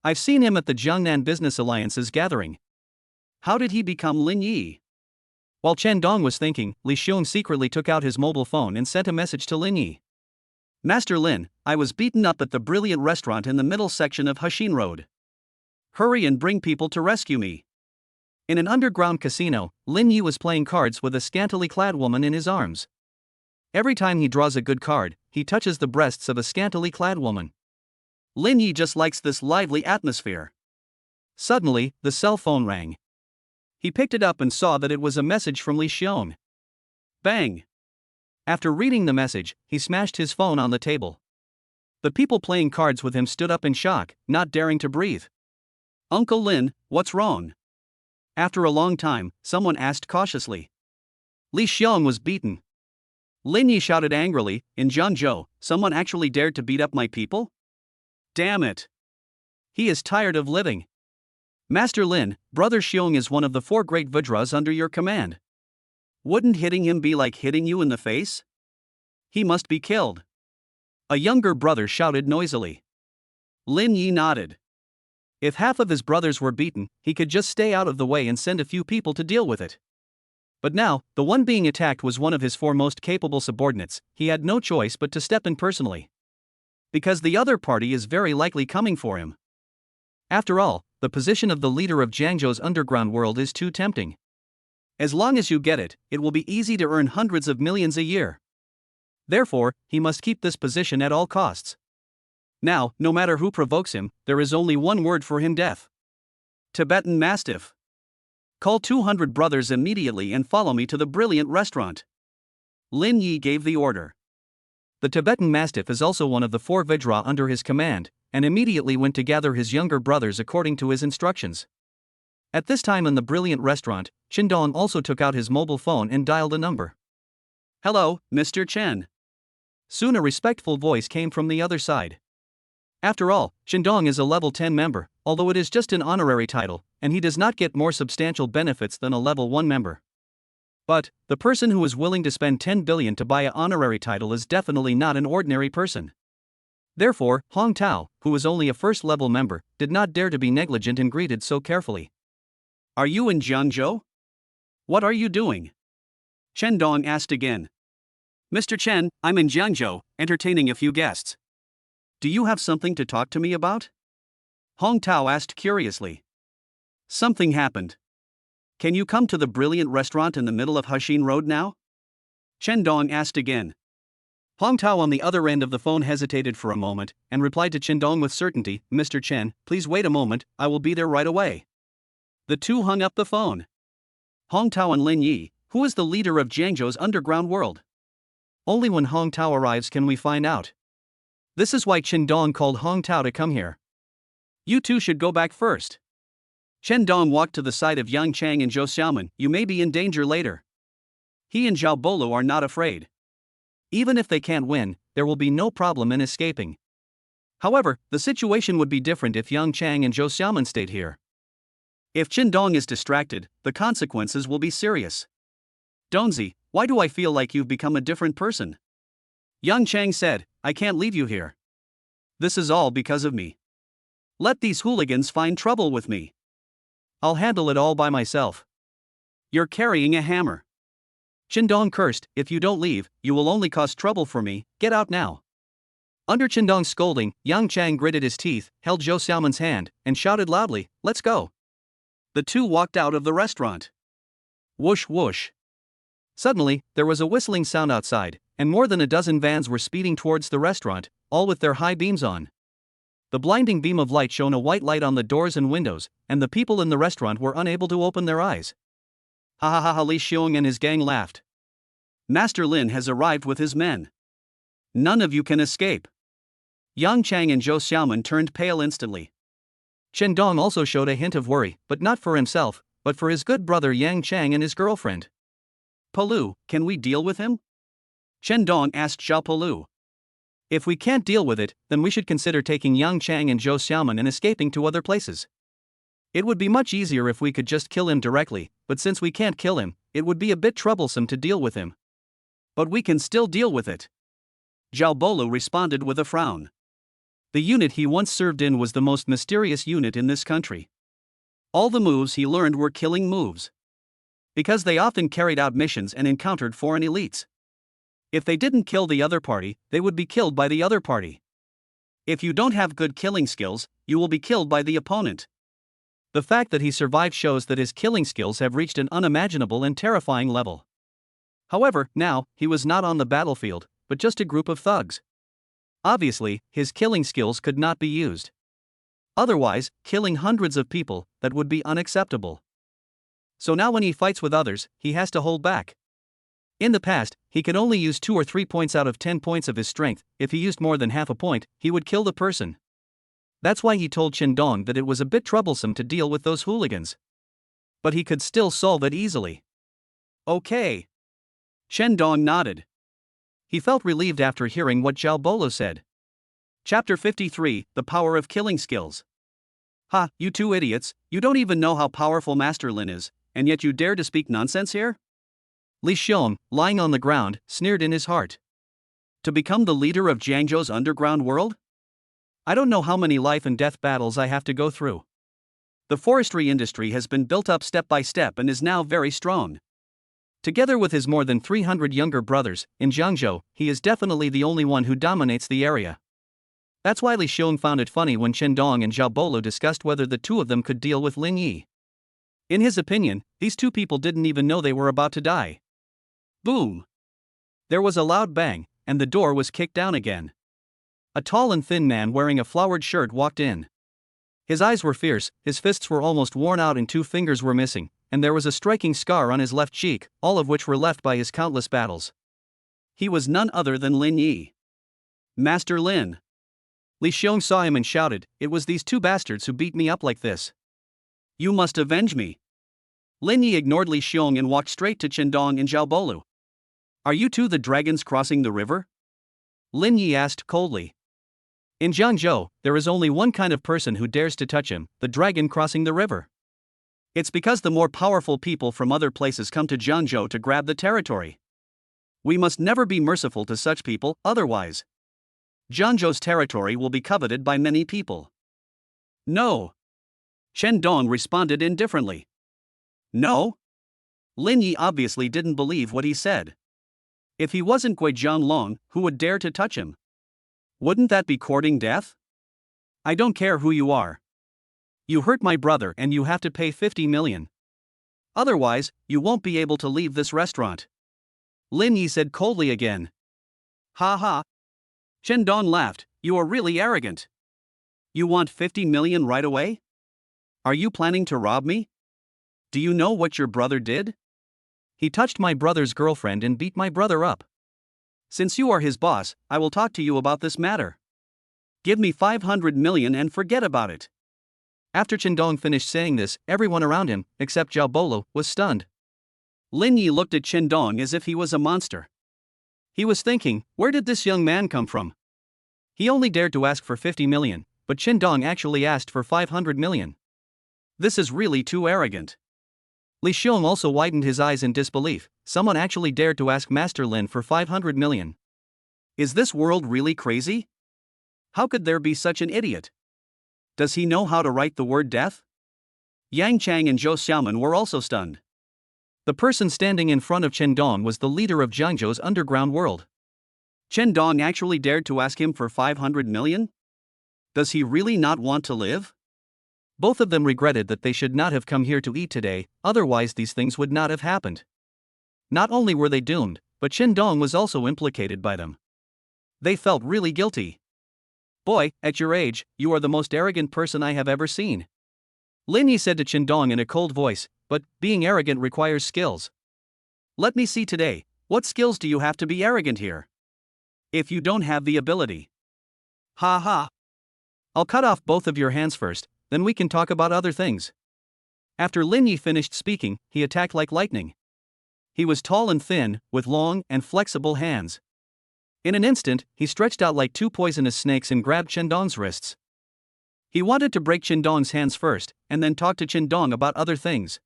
I've seen him at the Jiangnan Business Alliance's gathering. How did he become Lin Yi? While Chen Dong was thinking, Li Xiong secretly took out his mobile phone and sent a message to Lin Yi. Master Lin, I was beaten up at the brilliant restaurant in the middle section of Hexin Road. Hurry and bring people to rescue me. In an underground casino, Lin Yi was playing cards with a scantily clad woman in his arms. Every time he draws a good card, he touches the breasts of a scantily clad woman. Lin Yi just likes this lively atmosphere. Suddenly, the cell phone rang. He picked it up and saw that it was a message from Li Xiong. Bang! After reading the message, he smashed his phone on the table. The people playing cards with him stood up in shock, not daring to breathe. Uncle Lin, what's wrong? After a long time, someone asked cautiously. Li Xiong was beaten. Lin Yi shouted angrily, in Jiangzhou, someone actually dared to beat up my people? Damn it! He is tired of living. Master Lin, Brother Xiong is one of the 4 great Vajras under your command. Wouldn't hitting him be like hitting you in the face? He must be killed. A younger brother shouted noisily. Lin Yi nodded. If half of his brothers were beaten, he could just stay out of the way and send a few people to deal with it. But now, the one being attacked was one of his 4 most capable subordinates. He had no choice but to step in personally. Because the other party is very likely coming for him. After all, the position of the leader of Jiangzhou's underground world is too tempting. As long as you get it, it will be easy to earn hundreds of millions a year. Therefore, he must keep this position at all costs. Now, no matter who provokes him, there is only one word for him: death. Tibetan Mastiff. Call 200 brothers immediately and follow me to the brilliant restaurant. Lin Yi gave the order. The Tibetan Mastiff is also one of the 4 Vajra under his command, and immediately went to gather his younger brothers according to his instructions. At this time in the brilliant restaurant, Chen Dong also took out his mobile phone and dialed a number. Hello, Mr. Chen. Soon a respectful voice came from the other side. After all, Shindong is a level 10 member, although it is just an honorary title, and he does not get more substantial benefits than a level 1 member. But, the person who is willing to spend 10 billion to buy an honorary title is definitely not an ordinary person. Therefore, Hong Tao, who is only a first level member, did not dare to be negligent and greeted so carefully. Are you in Jiangzhou? What are you doing? Chen Dong asked again. Mr. Chen, I'm in Jiangzhou, entertaining a few guests. Do you have something to talk to me about? Hong Tao asked curiously. Something happened. Can you come to the brilliant restaurant in the middle of Huxin Road now? Chen Dong asked again. Hong Tao on the other end of the phone hesitated for a moment, and replied to Chen Dong with certainty, Mr. Chen, please wait a moment, I will be there right away. The two hung up the phone. Hong Tao and Lin Yi, who is the leader of Jiangzhou's underground world? Only when Hong Tao arrives can we find out. This is why Chen Dong called Hong Tao to come here. You two should go back first. Chen Dong walked to the side of Yang Chang and Zhou Xiaoman. You may be in danger later. He and Zhao Bolo are not afraid. Even if they can't win, there will be no problem in escaping. However, the situation would be different if Yang Chang and Zhou Xiaoman stayed here. If Chen Dong is distracted, the consequences will be serious. Donzi, why do I feel like you've become a different person? Yang Chang said, I can't leave you here. This is all because of me. Let these hooligans find trouble with me. I'll handle it all by myself. You're carrying a hammer. Chen Dong cursed, if you don't leave, you will only cause trouble for me, get out now. Under Chen Dong's scolding, Yang Chang gritted his teeth, held Zhou Xiaoman's hand, and shouted loudly, let's go. The two walked out of the restaurant. Whoosh whoosh. Suddenly, there was a whistling sound outside, and more than a dozen vans were speeding towards the restaurant, all with their high beams on. The blinding beam of light shone a white light on the doors and windows, and the people in the restaurant were unable to open their eyes. Ha ha ha ha! Li Xiong and his gang laughed. Master Lin has arrived with his men. None of you can escape. Yang Chang and Zhou Xiaoman turned pale instantly. Chen Dong also showed a hint of worry, but not for himself, but for his good brother Yang Chang and his girlfriend. Palu, can we deal with him? Chen Dong asked Zhao Palu. If we can't deal with it, then we should consider taking Yang Chang and Zhou Xiaoman and escaping to other places. It would be much easier if we could just kill him directly, but since we can't kill him, it would be a bit troublesome to deal with him. But we can still deal with it. Zhao Bolo responded with a frown. The unit he once served in was the most mysterious unit in this country. All the moves he learned were killing moves. Because they often carried out missions and encountered foreign elites. If they didn't kill the other party, they would be killed by the other party. If you don't have good killing skills, you will be killed by the opponent. The fact that he survived shows that his killing skills have reached an unimaginable and terrifying level. However, now, he was not on the battlefield, but just a group of thugs. Obviously, his killing skills could not be used. Otherwise, killing hundreds of people, that would be unacceptable. So now when he fights with others, he has to hold back. In the past, he could only use 2 or 3 points out of 10 points of his strength. If he used more than half a point, he would kill the person. That's why he told Chen Dong that it was a bit troublesome to deal with those hooligans. But he could still solve it easily. Okay. Chen Dong nodded. He felt relieved after hearing what Zhao Bolo said. Chapter 53, The Power of Killing Skills. Ha, you two idiots, you don't even know how powerful Master Lin is, and yet you dare to speak nonsense here? Li Xiong, lying on the ground, sneered in his heart. To become the leader of Jiangzhou's underground world? I don't know how many life and death battles I have to go through. The forestry industry has been built up step by step and is now very strong. Together with his more than 300 younger brothers, in Jiangzhou, he is definitely the only one who dominates the area. That's why Li Xiong found it funny when Chen Dong and Zhao Bolo discussed whether the two of them could deal with Lin Yi. In his opinion, these two people didn't even know they were about to die. Boom! There was a loud bang, and the door was kicked down again. A tall and thin man wearing a flowered shirt walked in. His eyes were fierce, his fists were almost worn out and 2 fingers were missing, and there was a striking scar on his left cheek, all of which were left by his countless battles. He was none other than Lin Yi. Master Lin. Li Xiong saw him and shouted, "It was these 2 bastards who beat me up like this. You must avenge me." Lin Yi ignored Li Xiong and walked straight to Chen Dong and Zhao Bolo. "Are you two the dragons crossing the river?" Lin Yi asked coldly. In Jiangzhou, there is only one kind of person who dares to touch him, the dragon crossing the river. It's because the more powerful people from other places come to Jiangzhou to grab the territory. We must never be merciful to such people, otherwise Jiangzhou's territory will be coveted by many people. No. Chen Dong responded indifferently. No? Lin Yi obviously didn't believe what he said. If he wasn't Gui Jianglong, who would dare to touch him? Wouldn't that be courting death? I don't care who you are. You hurt my brother and you have to pay 50 million. Otherwise, you won't be able to leave this restaurant. Lin Yi said coldly again. Ha ha. Chen Dong laughed. You are really arrogant. You want 50 million right away? Are you planning to rob me? Do you know what your brother did? He touched my brother's girlfriend and beat my brother up. Since you are his boss, I will talk to you about this matter. Give me 500 million and forget about it. After Chen Dong finished saying this, everyone around him, except Zhao Bolo, was stunned. Lin Yi looked at Chen Dong as if he was a monster. He was thinking, where did this young man come from? He only dared to ask for 50 million, but Chen Dong actually asked for 500 million. This is really too arrogant. Li Xiong also widened his eyes in disbelief. Someone actually dared to ask Master Lin for 500 million. Is this world really crazy? How could there be such an idiot? Does he know how to write the word death? Yang Chang and Zhou Xiaoman were also stunned. The person standing in front of Chen Dong was the leader of Jiangzhou's underground world. Chen Dong actually dared to ask him for 500 million? Does he really not want to live? Both of them regretted that they should not have come here to eat today, otherwise these things would not have happened. Not only were they doomed, but Chen Dong was also implicated by them. They felt really guilty. Boy, at your age, you are the most arrogant person I have ever seen. Lin Yi said to Chen Dong in a cold voice, but being arrogant requires skills. Let me see today, what skills do you have to be arrogant here? If you don't have the ability. Ha ha. I'll cut off both of your hands first, then we can talk about other things. After Lin Yi finished speaking, he attacked like lightning. He was tall and thin, with long and flexible hands. In an instant, he stretched out like two poisonous snakes and grabbed Chen Dong's wrists. He wanted to break Chen Dong's hands first, and then talk to Chen Dong about other things.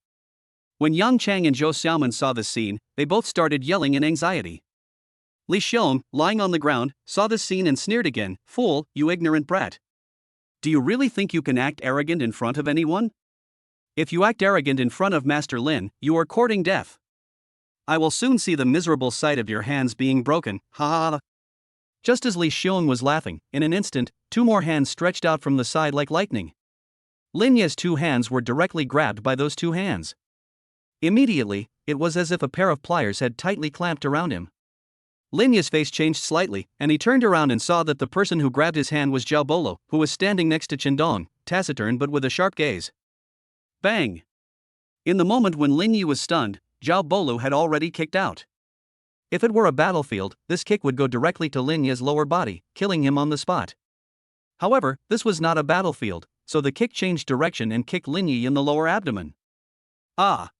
When Yang Chang and Zhou Xiaoman saw this scene, they both started yelling in anxiety. Li Xiong, lying on the ground, saw this scene and sneered again. Fool, you ignorant brat. Do you really think you can act arrogant in front of anyone? If you act arrogant in front of Master Lin, you are courting death. I will soon see the miserable sight of your hands being broken, ha ha ha. Just as Li Xiong was laughing, in an instant, two more hands stretched out from the side like lightning. Lin Ye's two hands were directly grabbed by those two hands. Immediately, it was as if a pair of pliers had tightly clamped around him. Lin Ye's face changed slightly, and he turned around and saw that the person who grabbed his hand was Zhao Bolo, who was standing next to Chen Dong, taciturn but with a sharp gaze. Bang! In the moment when Lin Yi was stunned, Zhao Bolo had already kicked out. If it were a battlefield, this kick would go directly to Lin Yi's lower body, killing him on the spot. However, this was not a battlefield, so the kick changed direction and kicked Lin Yi in the lower abdomen. Ah!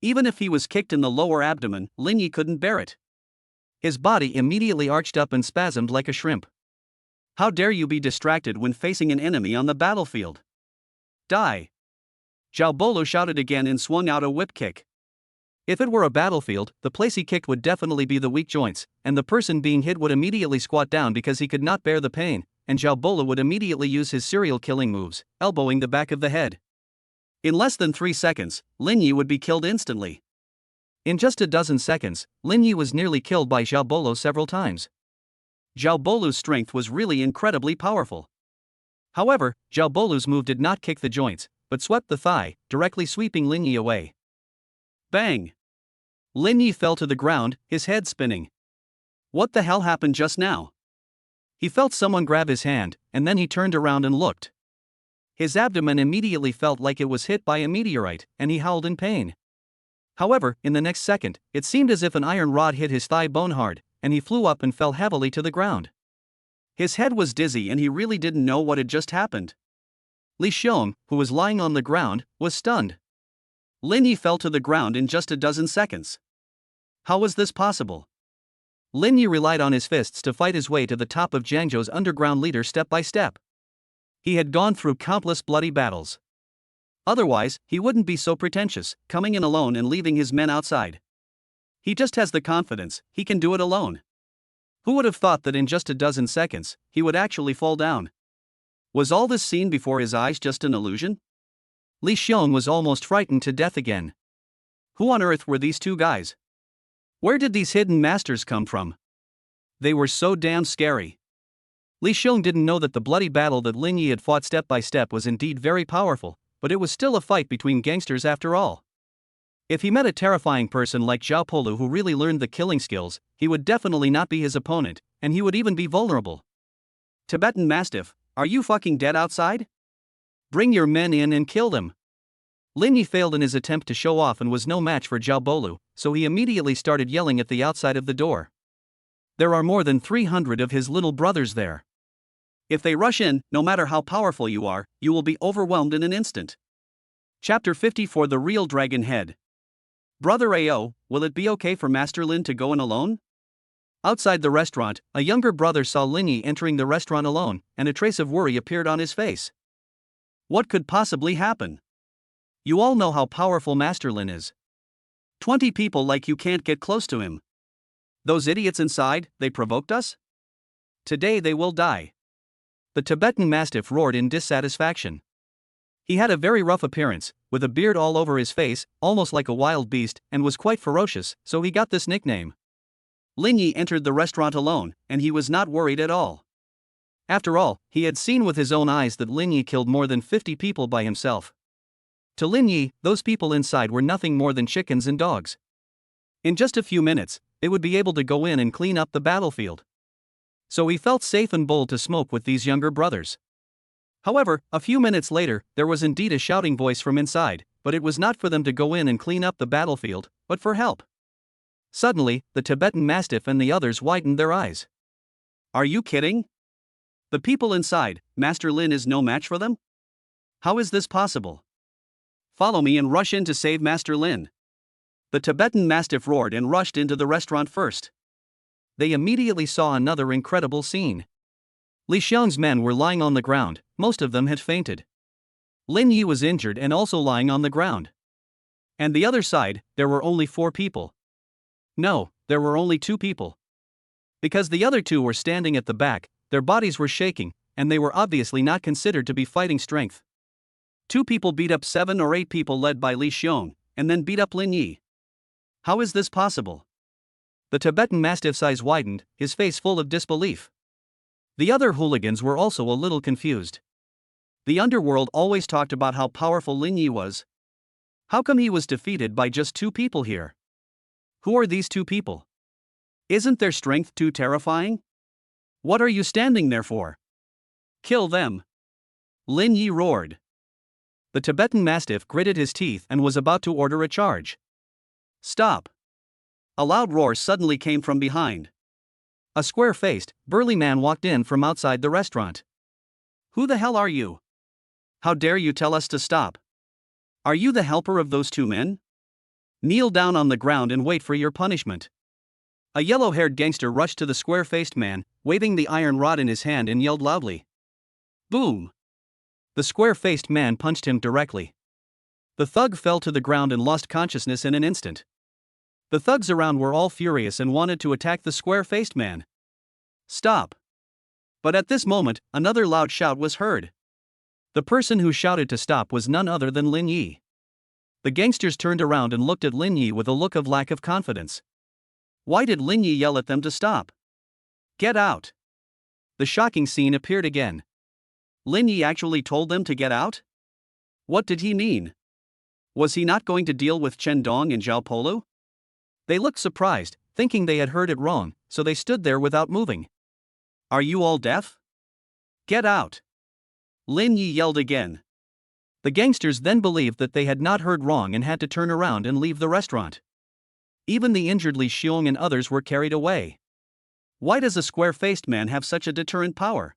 Even if he was kicked in the lower abdomen, Lin Yi couldn't bear it. His body immediately arched up and spasmed like a shrimp. How dare you be distracted when facing an enemy on the battlefield? Die! Zhao Bolo shouted again and swung out a whip kick. If it were a battlefield, the place he kicked would definitely be the weak joints, and the person being hit would immediately squat down because he could not bear the pain, and Zhao Bolo would immediately use his serial killing moves, elbowing the back of the head. In less than 3 seconds, Lin Yi would be killed instantly. In just a dozen seconds, Lin Yi was nearly killed by Zhao Bolo several times. Zhao Bolo's strength was really incredibly powerful. However, Zhao Bolo's move did not kick the joints, but swept the thigh, directly sweeping Lin Yi away. Bang! Lin Yi fell to the ground, his head spinning. What the hell happened just now? He felt someone grab his hand, and then he turned around and looked. His abdomen immediately felt like it was hit by a meteorite, and he howled in pain. However, in the next second, it seemed as if an iron rod hit his thigh bone hard, and he flew up and fell heavily to the ground. His head was dizzy and he really didn't know what had just happened. Li Xiong, who was lying on the ground, was stunned. Lin Yi fell to the ground in just a dozen seconds. How was this possible? Lin Yi relied on his fists to fight his way to the top of Jiangzhou's underground leader step by step. He had gone through countless bloody battles. Otherwise, he wouldn't be so pretentious, coming in alone and leaving his men outside. He just has the confidence, he can do it alone. Who would have thought that in just a dozen seconds, he would actually fall down? Was all this scene before his eyes just an illusion? Li Xiong was almost frightened to death again. Who on earth were these two guys? Where did these hidden masters come from? They were so damn scary. Li Xiong didn't know that the bloody battle that Lin Yi had fought step by step was indeed very powerful, but it was still a fight between gangsters after all. If he met a terrifying person like Zhao Polu who really learned the killing skills, he would definitely not be his opponent, and he would even be vulnerable. Tibetan Mastiff, are you fucking dead outside? Bring your men in and kill them. Lin Yi failed in his attempt to show off and was no match for Zhao Polu, so he immediately started yelling at the outside of the door. There are more than 300 of his little brothers there. If they rush in, no matter how powerful you are, you will be overwhelmed in an instant. Chapter 54 The Real Dragon Head. Brother Ao, will it be okay for Master Lin to go in alone? Outside the restaurant, a younger brother saw Lin Yi entering the restaurant alone, and a trace of worry appeared on his face. What could possibly happen? You all know how powerful Master Lin is. 20 people like you can't get close to him. Those idiots inside, they provoked us? Today they will die. The Tibetan Mastiff roared in dissatisfaction. He had a very rough appearance, with a beard all over his face, almost like a wild beast, and was quite ferocious, so he got this nickname. Lin Yi entered the restaurant alone, and he was not worried at all. After all, he had seen with his own eyes that Lin Yi killed more than 50 people by himself. To Lin Yi, those people inside were nothing more than chickens and dogs. In just a few minutes, they would be able to go in and clean up the battlefield. So he felt safe and bold to smoke with these younger brothers. However, a few minutes later, there was indeed a shouting voice from inside, but it was not for them to go in and clean up the battlefield, but for help. Suddenly, the Tibetan Mastiff and the others widened their eyes. Are you kidding? The people inside, Master Lin is no match for them? How is this possible? Follow me and rush in to save Master Lin. The Tibetan Mastiff roared and rushed into the restaurant first. They immediately saw another incredible scene. Li Xiong's men were lying on the ground, most of them had fainted. Lin Yi was injured and also lying on the ground. And the other side, there were only 4 people. No, there were only 2 people. Because the other 2 were standing at the back, their bodies were shaking, and they were obviously not considered to be fighting strength. 2 people beat up 7 or 8 people led by Li Xiong, and then beat up Lin Yi. How is this possible? The Tibetan Mastiff's eyes widened, his face full of disbelief. The other hooligans were also a little confused. The underworld always talked about how powerful Lin Yi was. How come he was defeated by just 2 people here? Who are these 2 people? Isn't their strength too terrifying? What are you standing there for? Kill them! Lin Yi roared. The Tibetan Mastiff gritted his teeth and was about to order a charge. Stop! A loud roar suddenly came from behind. A square-faced, burly man walked in from outside the restaurant. Who the hell are you? How dare you tell us to stop? Are you the helper of those 2 men? Kneel down on the ground and wait for your punishment. A yellow-haired gangster rushed to the square-faced man, waving the iron rod in his hand and yelled loudly. Boom! The square-faced man punched him directly. The thug fell to the ground and lost consciousness in an instant. The thugs around were all furious and wanted to attack the square-faced man. Stop! But at this moment, another loud shout was heard. The person who shouted to stop was none other than Lin Yi. The gangsters turned around and looked at Lin Yi with a look of lack of confidence. Why did Lin Yi yell at them to stop? Get out! The shocking scene appeared again. Lin Yi actually told them to get out? What did he mean? Was he not going to deal with Chen Dong and Zhao Polu? They looked surprised, thinking they had heard it wrong, so they stood there without moving. Are you all deaf? Get out! Lin Yi yelled again. The gangsters then believed that they had not heard wrong and had to turn around and leave the restaurant. Even the injured Li Xiong and others were carried away. Why does a square-faced man have such a deterrent power?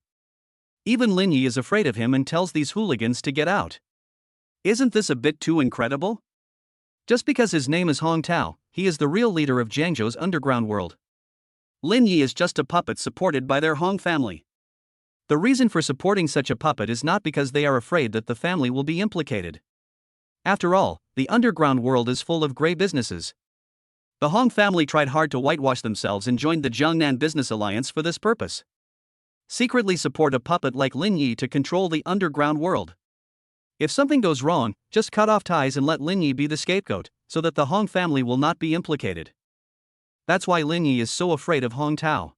Even Lin Yi is afraid of him and tells these hooligans to get out. Isn't this a bit too incredible? Just because his name is Hong Tao, he is the real leader of Jiangzhou's underground world. Lin Yi is just a puppet supported by their Hong family. The reason for supporting such a puppet is not because they are afraid that the family will be implicated. After all, the underground world is full of grey businesses. The Hong family tried hard to whitewash themselves and joined the Jiangnan Business Alliance for this purpose. Secretly support a puppet like Lin Yi to control the underground world. If something goes wrong, just cut off ties and let Lin Yi be the scapegoat, so that the Hong family will not be implicated. That's why Lin Yi is so afraid of Hong Tao.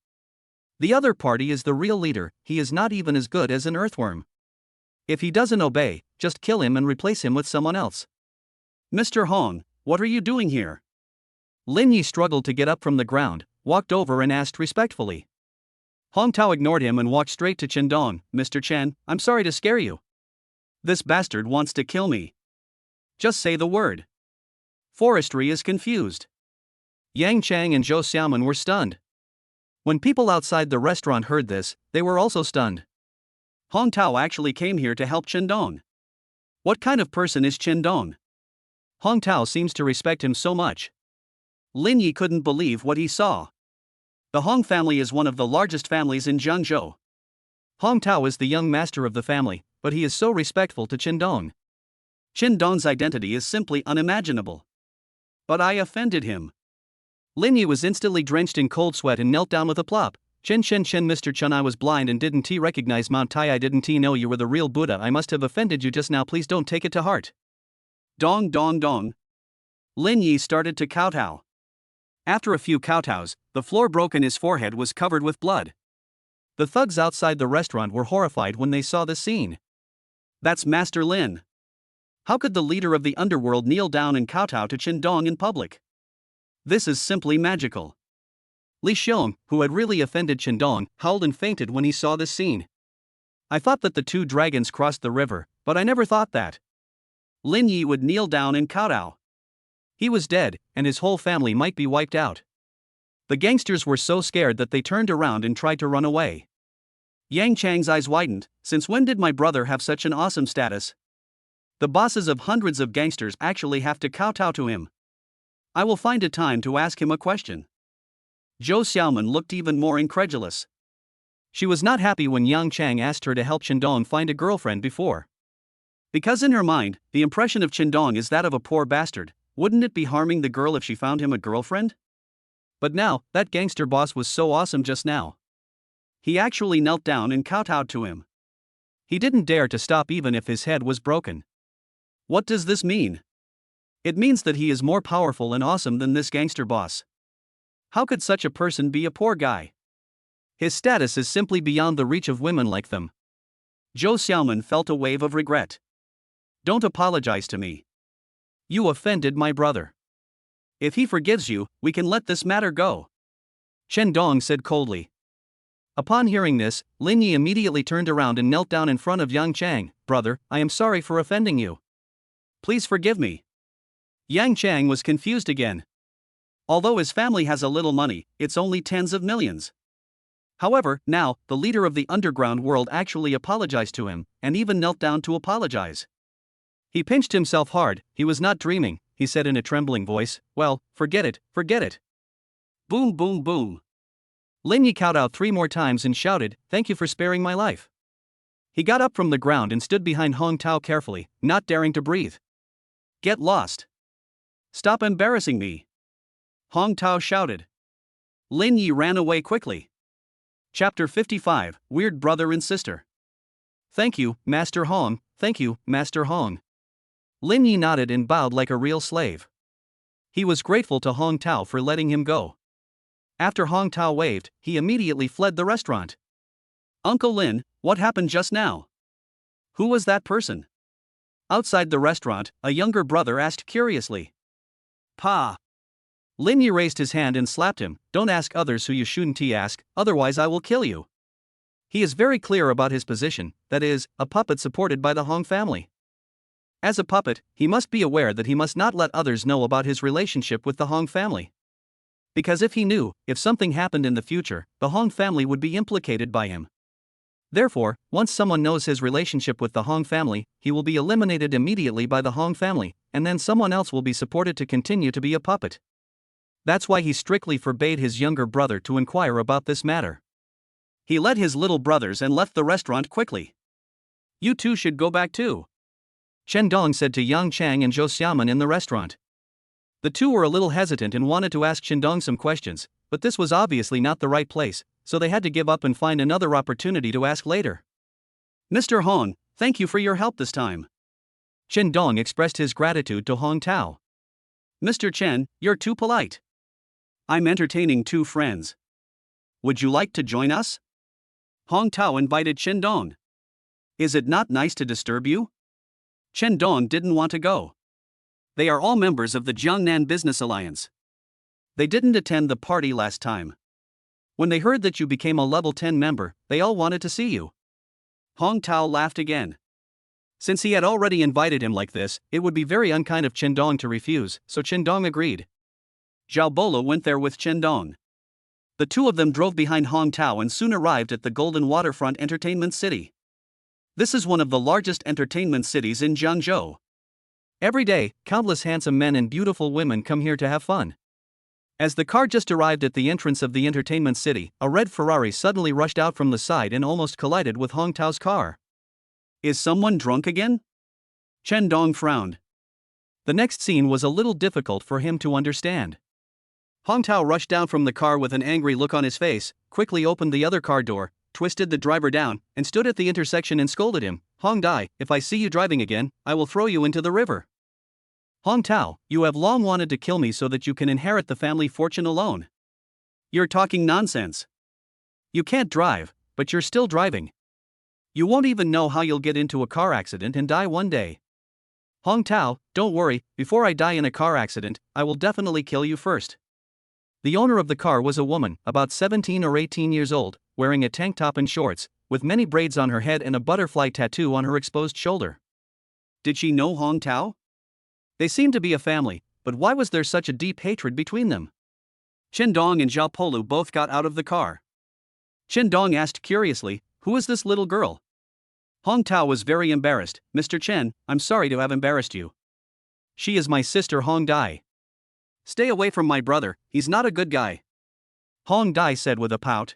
The other party is the real leader. He is not even as good as an earthworm. If he doesn't obey, just kill him and replace him with someone else. Mr. Hong, what are you doing here? Lin Yi struggled to get up from the ground, walked over and asked respectfully. Hong Tao ignored him and walked straight to Chen Dong. Mr. Chen, I'm sorry to scare you. This bastard wants to kill me. Just say the word. Forestry is confused. Yang Chang and Zhou Xiaoman were stunned. When people outside the restaurant heard this, they were also stunned. Hong Tao actually came here to help Chen Dong. What kind of person is Chen Dong? Hong Tao seems to respect him so much. Lin Yi couldn't believe what he saw. The Hong family is one of the largest families in Jiangzhou. Hong Tao is the young master of the family, but he is so respectful to Chen Dong. Chen Dong's identity is simply unimaginable. But I offended him. Lin Yi was instantly drenched in cold sweat and knelt down with a plop. Chen Mr. Chen, I was blind and didn't recognize Mount Tai. I didn't know you were the real Buddha. I must have offended you just now. Please don't take it to heart. Dong dong dong. Lin Yi started to kowtow. After a few kowtows, the floor broke and his forehead was covered with blood. The thugs outside the restaurant were horrified when they saw the scene. That's Master Lin. How could the leader of the underworld kneel down and kowtow to Chen Dong in public? This is simply magical. Li Xiong, who had really offended Chen Dong, howled and fainted when he saw this scene. I thought that the two dragons crossed the river, but I never thought that Lin Yi would kneel down and kowtow. He was dead, and his whole family might be wiped out. The gangsters were so scared that they turned around and tried to run away. Yang Chang's eyes widened. Since when did my brother have such an awesome status? The bosses of hundreds of gangsters actually have to kowtow to him. I will find a time to ask him a question. Zhou Xiaoman looked even more incredulous. She was not happy when Yang Chang asked her to help Chen Dong find a girlfriend before. Because in her mind, the impression of Chen Dong is that of a poor bastard. Wouldn't it be harming the girl if she found him a girlfriend? But now, that gangster boss was so awesome just now. He actually knelt down and kowtowed to him. He didn't dare to stop even if his head was broken. What does this mean? It means that he is more powerful and awesome than this gangster boss. How could such a person be a poor guy? His status is simply beyond the reach of women like them. Zhou Xiaoman felt a wave of regret. Don't apologize to me. You offended my brother. If he forgives you, we can let this matter go. Chen Dong said coldly. Upon hearing this, Lin Yi immediately turned around and knelt down in front of Yang Chang. Brother, I am sorry for offending you. Please forgive me. Yang Chang was confused again. Although his family has a little money, it's only tens of millions. However, now, the leader of the underground world actually apologized to him, and even knelt down to apologize. He pinched himself hard. He was not dreaming, he said in a trembling voice. Well, forget it, forget it. Boom boom boom. Lin Yi kowtowed 3 more times and shouted, thank you for sparing my life. He got up from the ground and stood behind Hong Tao carefully, not daring to breathe. Get lost. Stop embarrassing me. Hong Tao shouted. Lin Yi ran away quickly. Chapter 55, Weird Brother and Sister. Thank you, Master Hong, thank you, Master Hong. Lin Yi nodded and bowed like a real slave. He was grateful to Hong Tao for letting him go. After Hong Tao waved, he immediately fled the restaurant. Uncle Lin, what happened just now? Who was that person? Outside the restaurant, a younger brother asked curiously. Pa. Lin Yi raised his hand and slapped him. Don't ask others who you shouldn't ask, otherwise I will kill you. He is very clear about his position, that is, a puppet supported by the Hong family. As a puppet, he must be aware that he must not let others know about his relationship with the Hong family. Because if he knew, if something happened in the future, the Hong family would be implicated by him. Therefore, once someone knows his relationship with the Hong family, he will be eliminated immediately by the Hong family, and then someone else will be supported to continue to be a puppet. That's why he strictly forbade his younger brother to inquire about this matter. He led his little brothers and left the restaurant quickly. You two should go back too, Chen Dong said to Yang Chang and Zhou Xiaoman in the restaurant. The two were a little hesitant and wanted to ask Chen Dong some questions, but this was obviously not the right place, so they had to give up and find another opportunity to ask later. Mr. Hong, thank you for your help this time. Chen Dong expressed his gratitude to Hong Tao. Mr. Chen, you're too polite. I'm entertaining two friends. Would you like to join us? Hong Tao invited Chen Dong. Is it not nice to disturb you? Chen Dong didn't want to go. They are all members of the Jiangnan Business Alliance. They didn't attend the party last time. When they heard that you became a level 10 member, they all wanted to see you. Hong Tao laughed again. Since he had already invited him like this, it would be very unkind of Chen Dong to refuse, so Chen Dong agreed. Zhao Bolo went there with Chen Dong. The two of them drove behind Hong Tao and soon arrived at the Golden Waterfront Entertainment City. This is one of the largest entertainment cities in Jiangzhou. Every day, countless handsome men and beautiful women come here to have fun. As the car just arrived at the entrance of the entertainment city, a red Ferrari suddenly rushed out from the side and almost collided with Hong Tao's car. Is someone drunk again? Chen Dong frowned. The next scene was a little difficult for him to understand. Hong Tao rushed down from the car with an angry look on his face, quickly opened the other car door, twisted the driver down, and stood at the intersection and scolded him. Hong Dai, if I see you driving again, I will throw you into the river. Hong Tao, you have long wanted to kill me so that you can inherit the family fortune alone. You're talking nonsense. You can't drive, but you're still driving. You won't even know how you'll get into a car accident and die one day. Hong Tao, don't worry, before I die in a car accident, I will definitely kill you first. The owner of the car was a woman, about 17 or 18 years old, wearing a tank top and shorts, with many braids on her head and a butterfly tattoo on her exposed shoulder. Did she know Hong Tao? They seemed to be a family, but why was there such a deep hatred between them? Chen Dong and Zhao Polu both got out of the car. Chen Dong asked curiously, who is this little girl? Hong Tao was very embarrassed. Mr. Chen, I'm sorry to have embarrassed you. She is my sister Hong Dai. Stay away from my brother, he's not a good guy. Hong Dai said with a pout.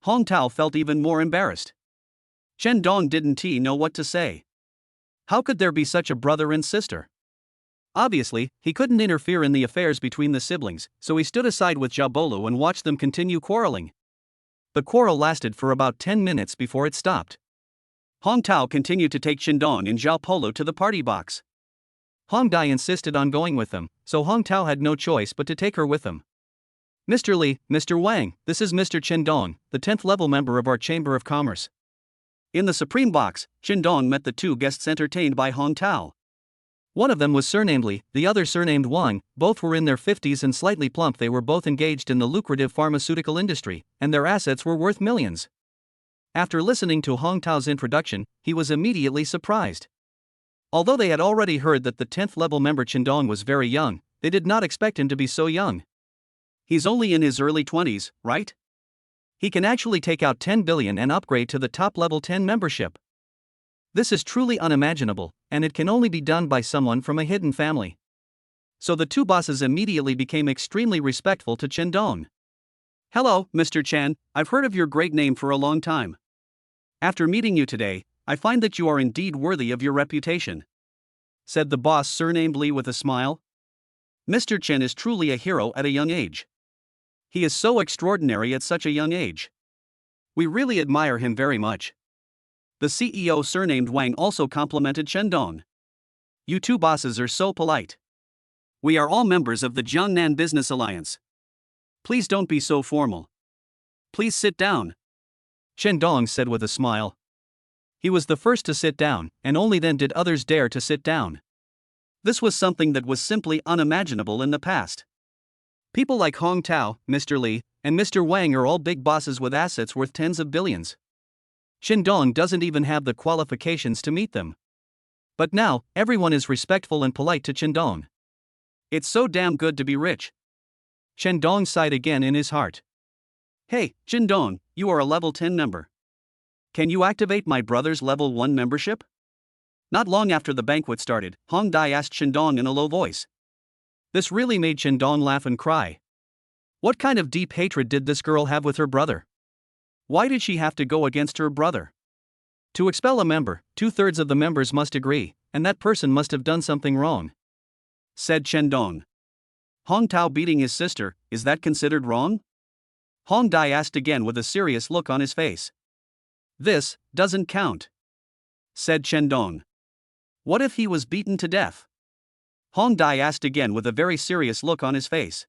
Hong Tao felt even more embarrassed. Chen Dong didn't know what to say. How could there be such a brother and sister? Obviously, he couldn't interfere in the affairs between the siblings, so he stood aside with Zhao Bolo and watched them continue quarreling. The quarrel lasted for about 10 minutes before it stopped. Hong Tao continued to take Chen Dong and Zhao Polo to the party box. Hong Dai insisted on going with them, so Hong Tao had no choice but to take her with him. Mr. Li, Mr. Wang, this is Mr. Chen Dong, the 10th level member of our Chamber of Commerce. In the Supreme Box, Chen Dong met the two guests entertained by Hong Tao. One of them was surnamed Li, the other surnamed Wang. Both were in their 50s and slightly plump. They were both engaged in the lucrative pharmaceutical industry, and their assets were worth millions. After listening to Hong Tao's introduction, he was immediately surprised. Although they had already heard that the 10th level member Chen Dong was very young, they did not expect him to be so young. He's only in his early 20s, right? He can actually take out 10 billion and upgrade to the top level 10 membership. This is truly unimaginable, and it can only be done by someone from a hidden family. So the two bosses immediately became extremely respectful to Chen Dong. Hello, Mr. Chen, I've heard of your great name for a long time. After meeting you today, I find that you are indeed worthy of your reputation, said the boss surnamed Li with a smile. Mr. Chen is truly a hero at a young age. He is so extraordinary at such a young age. We really admire him very much. The CEO surnamed Wang also complimented Chen Dong. You two bosses are so polite. We are all members of the Jiangnan Business Alliance. Please don't be so formal. Please sit down, Chen Dong said with a smile. He was the first to sit down, and only then did others dare to sit down. This was something that was simply unimaginable in the past. People like Hong Tao, Mr. Li, and Mr. Wang are all big bosses with assets worth tens of billions. Chen Dong doesn't even have the qualifications to meet them. But now, everyone is respectful and polite to Chen Dong. It's so damn good to be rich. Chen Dong sighed again in his heart. Hey, Chen Dong, you are a level 10 member. Can you activate my brother's level 1 membership? Not long after the banquet started, Hong Dai asked Chen Dong in a low voice. This really made Shandong laugh and cry. What kind of deep hatred did this girl have with her brother? Why did she have to go against her brother? To expel a member, 2/3 of the members must agree, and that person must have done something wrong, said Shandong. Hong Tao beating his sister, is that considered wrong? Hong Dai asked again with a serious look on his face. This doesn't count, said Shandong. What if he was beaten to death? Hong Dai asked again with a very serious look on his face.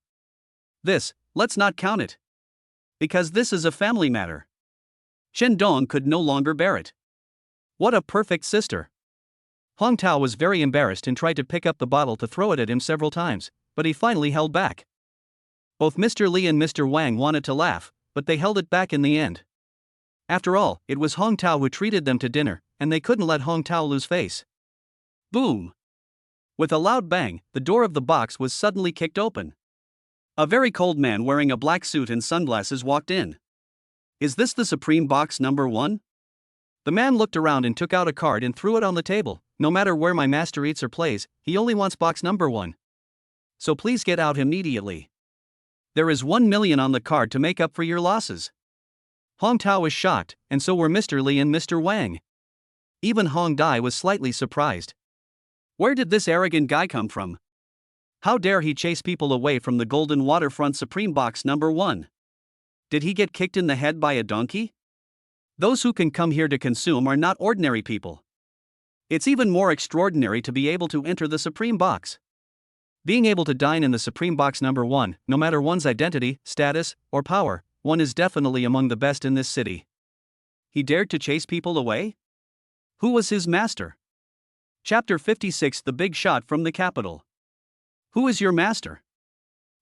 Let's not count it. Because this is a family matter. Shandong could no longer bear it. What a perfect sister. Hong Tao was very embarrassed and tried to pick up the bottle to throw it at him several times, but he finally held back. Both Mr. Li and Mr. Wang wanted to laugh, but they held it back in the end. After all, it was Hong Tao who treated them to dinner, and they couldn't let Hong Tao lose face. Boom! With a loud bang, the door of the box was suddenly kicked open. A very cold man wearing a black suit and sunglasses walked in. Is this the Supreme Box number 1? The man looked around and took out a card and threw it on the table. No matter where my master eats or plays, he only wants box number 1. So please get out immediately. There is 1 million on the card to make up for your losses. Hong Tao was shocked, and so were Mr. Li and Mr. Wang. Even Hong Dai was slightly surprised. Where did this arrogant guy come from? How dare he chase people away from the Golden Waterfront Supreme Box number 1? Did he get kicked in the head by a donkey? Those who can come here to consume are not ordinary people. It's even more extraordinary to be able to enter the Supreme Box. Being able to dine in the Supreme Box number 1, no matter one's identity, status, or power, one is definitely among the best in this city. He dared to chase people away? Who was his master? Chapter 56 The Big Shot from the Capital. Who is your master?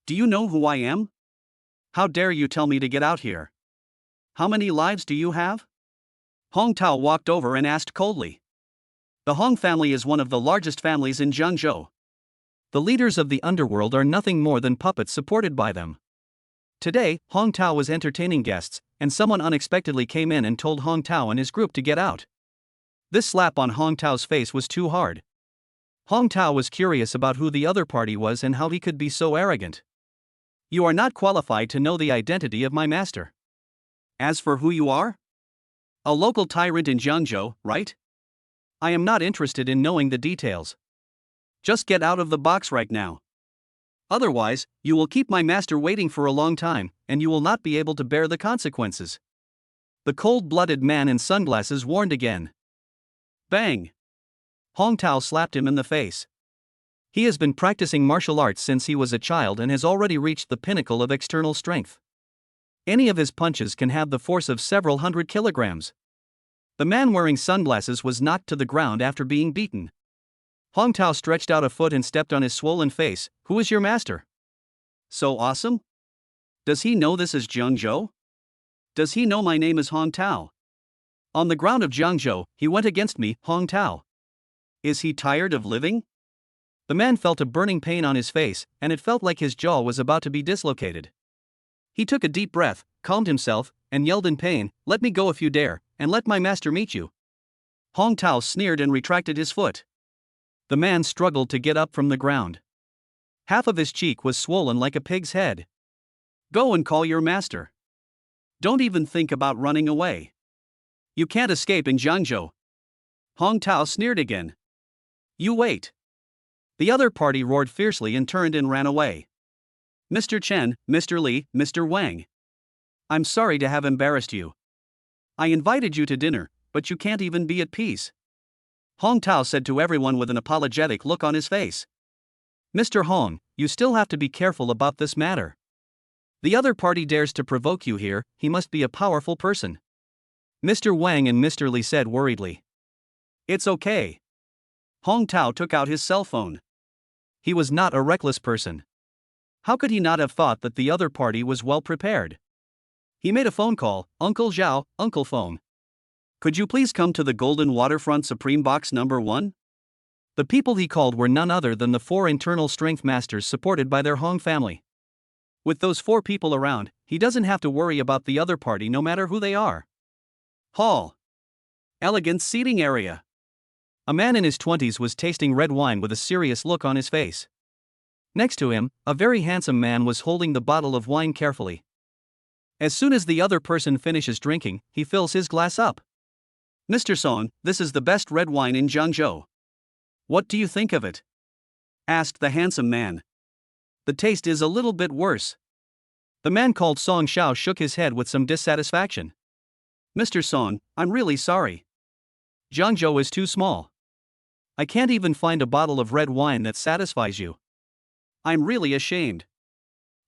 Do you know who I am? How dare you tell me to get out here? How many lives do you have? Hong Tao walked over and asked coldly. The Hong family is one of the largest families in Jiangzhou. The leaders of the underworld are nothing more than puppets supported by them. Today, Hong Tao was entertaining guests, and someone unexpectedly came in and told Hong Tao and his group to get out. This slap on Hong Tao's face was too hard. Hong Tao was curious about who the other party was and how he could be so arrogant. You are not qualified to know the identity of my master. As for who you are? A local tyrant in Jiangzhou, right? I am not interested in knowing the details. Just get out of the box right now. Otherwise, you will keep my master waiting for a long time, and you will not be able to bear the consequences. The cold-blooded man in sunglasses warned again. Bang! Hong Tao slapped him in the face. He has been practicing martial arts since he was a child and has already reached the pinnacle of external strength. Any of his punches can have the force of several hundred kilograms. The man wearing sunglasses was knocked to the ground after being beaten. Hong Tao stretched out a foot and stepped on his swollen face. Who is your master? So awesome? Does he know this is Jiangzhou? Does he know my name is Hong Tao? On the ground of Jiangzhou, he went against me, Hong Tao. Is he tired of living? The man felt a burning pain on his face, and it felt like his jaw was about to be dislocated. He took a deep breath, calmed himself, and yelled in pain, "Let me go if you dare, and let my master meet you." Hong Tao sneered and retracted his foot. The man struggled to get up from the ground. Half of his cheek was swollen like a pig's head. Go and call your master. Don't even think about running away. You can't escape in Jiangzhou. Hong Tao sneered again. You wait. The other party roared fiercely and turned and ran away. Mr. Chen, Mr. Li, Mr. Wang. I'm sorry to have embarrassed you. I invited you to dinner, but you can't even be at peace. Hong Tao said to everyone with an apologetic look on his face. Mr. Hong, you still have to be careful about this matter. The other party dares to provoke you here, he must be a powerful person. Mr. Wang and Mr. Li said worriedly. It's okay. Hong Tao took out his cell phone. He was not a reckless person. How could he not have thought that the other party was well prepared? He made a phone call. Uncle Zhao, Uncle Phone. Could you please come to the Golden Waterfront Supreme Box number 1? The people he called were none other than the 4 internal strength masters supported by their Hong family. With those 4 people around, he doesn't have to worry about the other party no matter who they are. Hall. Elegant seating area. A man in his 20s was tasting red wine with a serious look on his face. Next to him, a very handsome man was holding the bottle of wine carefully. As soon as the other person finishes drinking, he fills his glass up. "Mr. Song, this is the best red wine in Jiangzhou. What do you think of it?" asked the handsome man. "The taste is a little bit worse." The man called Song Xiao shook his head with some dissatisfaction. "Mr. Song, I'm really sorry. Jiangzhou is too small. I can't even find a bottle of red wine that satisfies you. I'm really ashamed."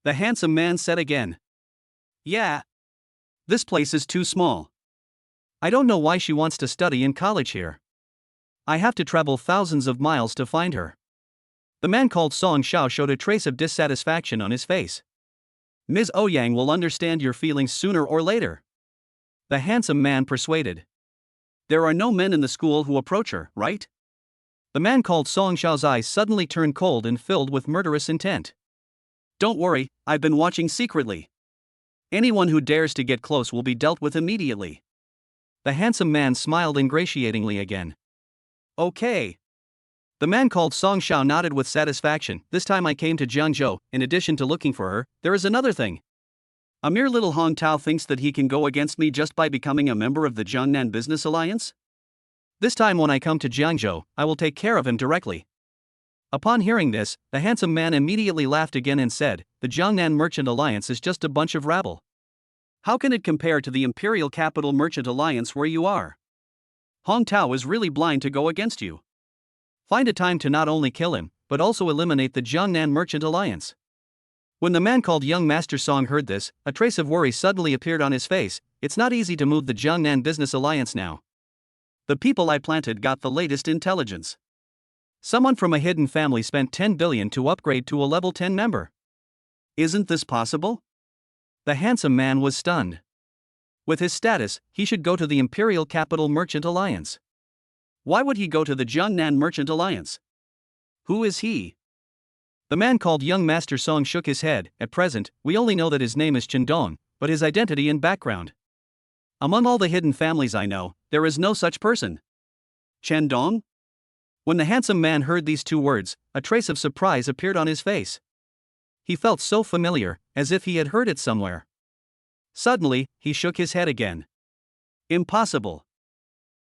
The handsome man said again. "Yeah. This place is too small. I don't know why she wants to study in college here. I have to travel thousands of miles to find her." The man called Song Xiao showed a trace of dissatisfaction on his face. "Ms. Ouyang will understand your feelings sooner or later," the handsome man persuaded. "There are no men in the school who approach her, right?" The man called Song Xiao's eyes suddenly turned cold and filled with murderous intent. "Don't worry, I've been watching secretly. Anyone who dares to get close will be dealt with immediately." The handsome man smiled ingratiatingly again. "Okay." The man called Song Xiao nodded with satisfaction. "This time I came to Jiangzhou, in addition to looking for her, there is another thing. A mere little Hong Tao thinks that he can go against me just by becoming a member of the Jiangnan Business Alliance? This time when I come to Jiangzhou, I will take care of him directly." Upon hearing this, the handsome man immediately laughed again and said, "The Jiangnan Merchant Alliance is just a bunch of rabble. How can it compare to the Imperial Capital Merchant Alliance where you are? Hong Tao is really blind to go against you. Find a time to not only kill him, but also eliminate the Jiangnan Merchant Alliance." When the man called Young Master Song heard this, a trace of worry suddenly appeared on his face. "It's not easy to move the Jiangnan Business Alliance now. The people I planted got the latest intelligence. Someone from a hidden family spent 10 billion to upgrade to a level 10 member. Isn't this possible?" The handsome man was stunned. With his status, he should go to the Imperial Capital Merchant Alliance. Why would he go to the Jiangnan Merchant Alliance? Who is he? The man called Young Master Song shook his head. "At present, we only know that his name is Chendong, but his identity and background. Among all the hidden families I know, there is no such person." "Chendong?" When the handsome man heard these two words, a trace of surprise appeared on his face. He felt so familiar, as if he had heard it somewhere. Suddenly, he shook his head again. "Impossible.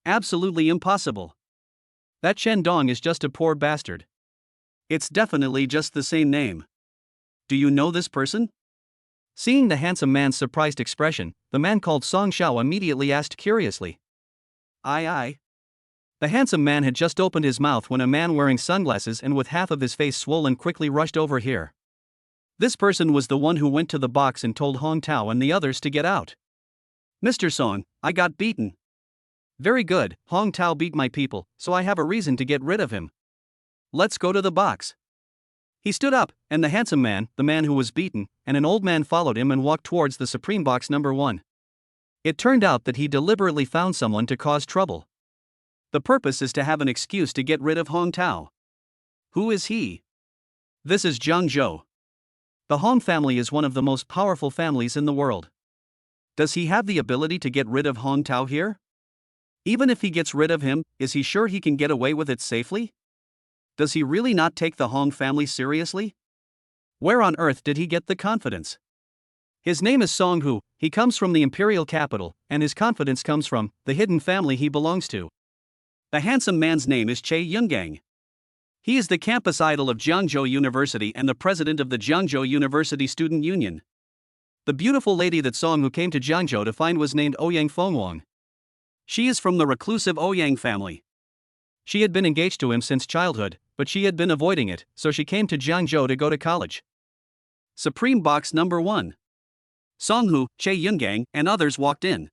Absolutely impossible. That Chendong is just a poor bastard. It's definitely just the same name. Do you know this person?" Seeing the handsome man's surprised expression, the man called Song Xiao immediately asked curiously. Aye. The handsome man had just opened his mouth when a man wearing sunglasses and with half of his face swollen quickly rushed over here. This person was the one who went to the box and told Hong Tao and the others to get out. "Mr. Song, I got beaten." "Very good, Hong Tao beat my people, so I have a reason to get rid of him. Let's go to the box." He stood up, and the handsome man, the man who was beaten, and an old man followed him and walked towards the Supreme Box number 1. It turned out that he deliberately found someone to cause trouble. The purpose is to have an excuse to get rid of Hong Tao. Who is he? This is Jiangzhou. The Hong family is one of the most powerful families in the world. Does he have the ability to get rid of Hong Tao here? Even if he gets rid of him, is he sure he can get away with it safely? Does he really not take the Hong family seriously? Where on earth did he get the confidence? His name is Song Hu, he comes from the imperial capital, and his confidence comes from the hidden family he belongs to. The handsome man's name is Che Yungang. He is the campus idol of Jiangzhou University and the president of the Jiangzhou University Student Union. The beautiful lady that Song Hu came to Jiangzhou to find was named Ouyang Fengwang. She is from the reclusive Ouyang family. She had been engaged to him since childhood, but she had been avoiding it, so she came to Jiangzhou to go to college. Supreme Box number 1. Song Hu, Che Yungang, and others walked in.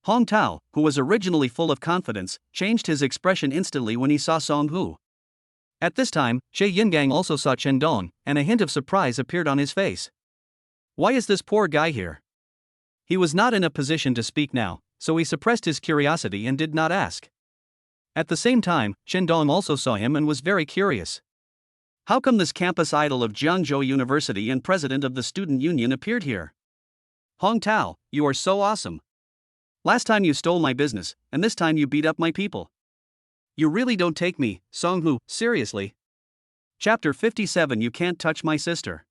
Hong Tao, who was originally full of confidence, changed his expression instantly when he saw Song Hu. At this time, Che Yungang also saw Chendong, and a hint of surprise appeared on his face. Why is this poor guy here? He was not in a position to speak now, so he suppressed his curiosity and did not ask. At the same time, Chendong also saw him and was very curious. How come this campus idol of Jiangzhou University and president of the student union appeared here? Hong Tao, you are so awesome. Last time you stole my business, and this time you beat up my people. You really don't take me, Song Hu, seriously. Chapter 57 You Can't Touch My Sister.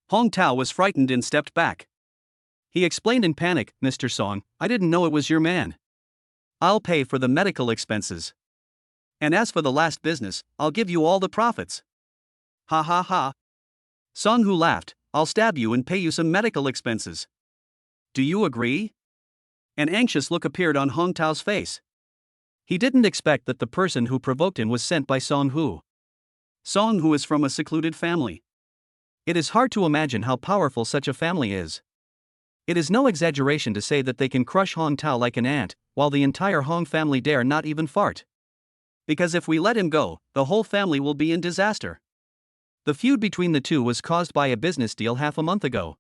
Hong Tao was frightened and stepped back. He explained in panic, Mr. Song, I didn't know it was your man. I'll pay for the medical expenses. And as for the last business, I'll give you all the profits. Ha ha ha. Song Hu laughed, I'll stab you and pay you some medical expenses. Do you agree? An anxious look appeared on Hong Tao's face. He didn't expect that the person who provoked him was sent by Song Hu. Song Hu is from a secluded family. It is hard to imagine how powerful such a family is. It is no exaggeration to say that they can crush Hong Tao like an ant, while the entire Hong family dare not even fart. Because if we let him go, the whole family will be in disaster. The feud between the two was caused by a business deal half a month ago.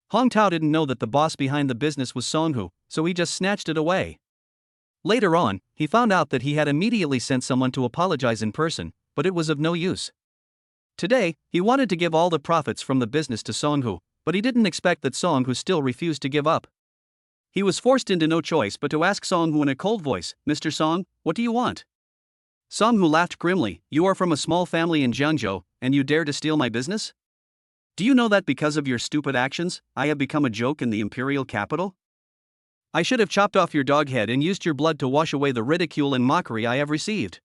Hong Tao didn't know that the boss behind the business was Song Hu, so he just snatched it away. Later on, he found out that he had immediately sent someone to apologize in person, but it was of no use. Today, he wanted to give all the profits from the business to Song Hu, but he didn't expect that Song Hu still refused to give up. He was forced into no choice but to ask Song Hu in a cold voice, Mr. Song, what do you want? Song Hu laughed grimly, you are from a small family in Jiangzhou, and you dare to steal my business? Do you know that because of your stupid actions, I have become a joke in the imperial capital? I should have chopped off your dog head and used your blood to wash away the ridicule and mockery I have received.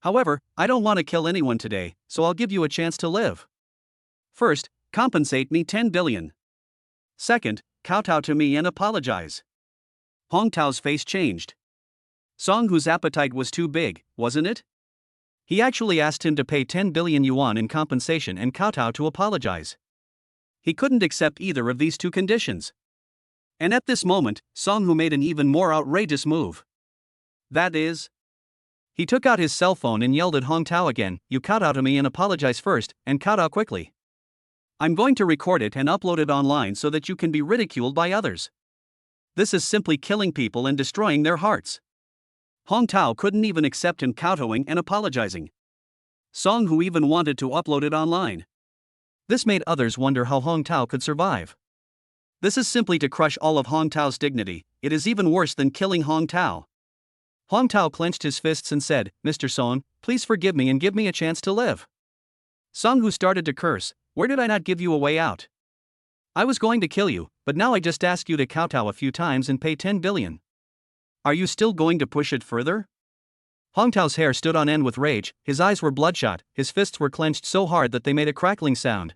However, I don't want to kill anyone today, so I'll give you a chance to live. First, compensate me 10 billion. Second, kowtow to me and apologize. Hong Tao's face changed. Song Hu's appetite was too big, wasn't it? He actually asked him to pay 10 billion yuan in compensation and kowtow to apologize. He couldn't accept either of these two conditions. And at this moment, Song Hu made an even more outrageous move. That is, he took out his cell phone and yelled at Hong Tao again, you kowtow to me and apologize first, and kowtow quickly. I'm going to record it and upload it online so that you can be ridiculed by others. This is simply killing people and destroying their hearts. Hong Tao couldn't even accept him kowtowing and apologizing. Song Hu even wanted to upload it online. This made others wonder how Hong Tao could survive. This is simply to crush all of Hong Tao's dignity. It is even worse than killing Hong Tao. Hong Tao clenched his fists and said, Mr. Song, please forgive me and give me a chance to live. Song Hu started to curse, where did I not give you a way out? I was going to kill you, but now I just ask you to kowtow a few times and pay 10 billion. Are you still going to push it further? Hong Tao's hair stood on end with rage, his eyes were bloodshot, his fists were clenched so hard that they made a crackling sound.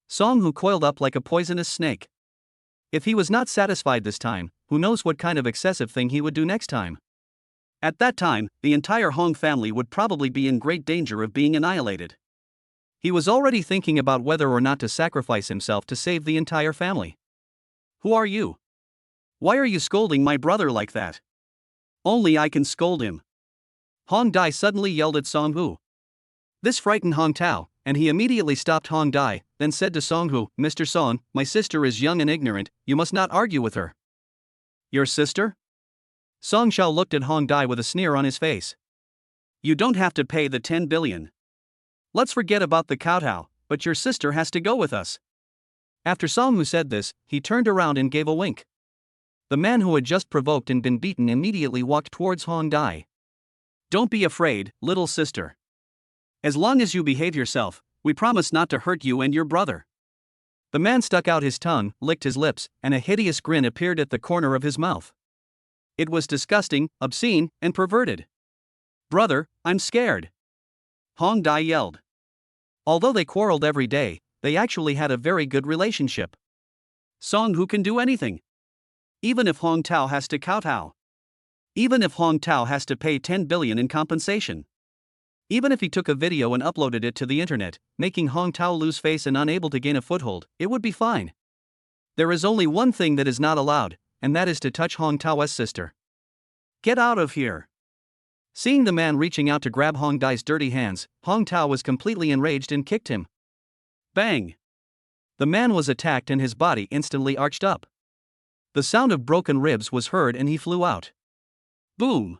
Song Hu coiled up like a poisonous snake. If he was not satisfied this time, who knows what kind of excessive thing he would do next time? At that time, the entire Hong family would probably be in great danger of being annihilated. He was already thinking about whether or not to sacrifice himself to save the entire family. Who are you? Why are you scolding my brother like that? Only I can scold him. Hong Dai suddenly yelled at Song Hu. This frightened Hong Tao, and he immediately stopped Hong Dai, then said to Song Hu, Mr. Song, my sister is young and ignorant, you must not argue with her. Your sister? Song Shao looked at Hong Dai with a sneer on his face. You don't have to pay the 10 billion. Let's forget about the kowtow, but your sister has to go with us. After Song Hu said this, he turned around and gave a wink. The man who had just provoked and been beaten immediately walked towards Hong Dai. Don't be afraid, little sister. As long as you behave yourself, we promise not to hurt you and your brother. The man stuck out his tongue, licked his lips, and a hideous grin appeared at the corner of his mouth. It was disgusting, obscene, and perverted. Brother, I'm scared. Hong Dai yelled. Although they quarreled every day, they actually had a very good relationship. Song Hu can do anything. Even if Hong Tao has to kowtow. Even if Hong Tao has to pay 10 billion in compensation. Even if he took a video and uploaded it to the internet, making Hong Tao lose face and unable to gain a foothold, it would be fine. There is only one thing that is not allowed, and that is to touch Hong Tao's sister. Get out of here. Seeing the man reaching out to grab Hong Dai's dirty hands, Hong Tao was completely enraged and kicked him. Bang! The man was attacked and his body instantly arched up. The sound of broken ribs was heard and he flew out. Boom!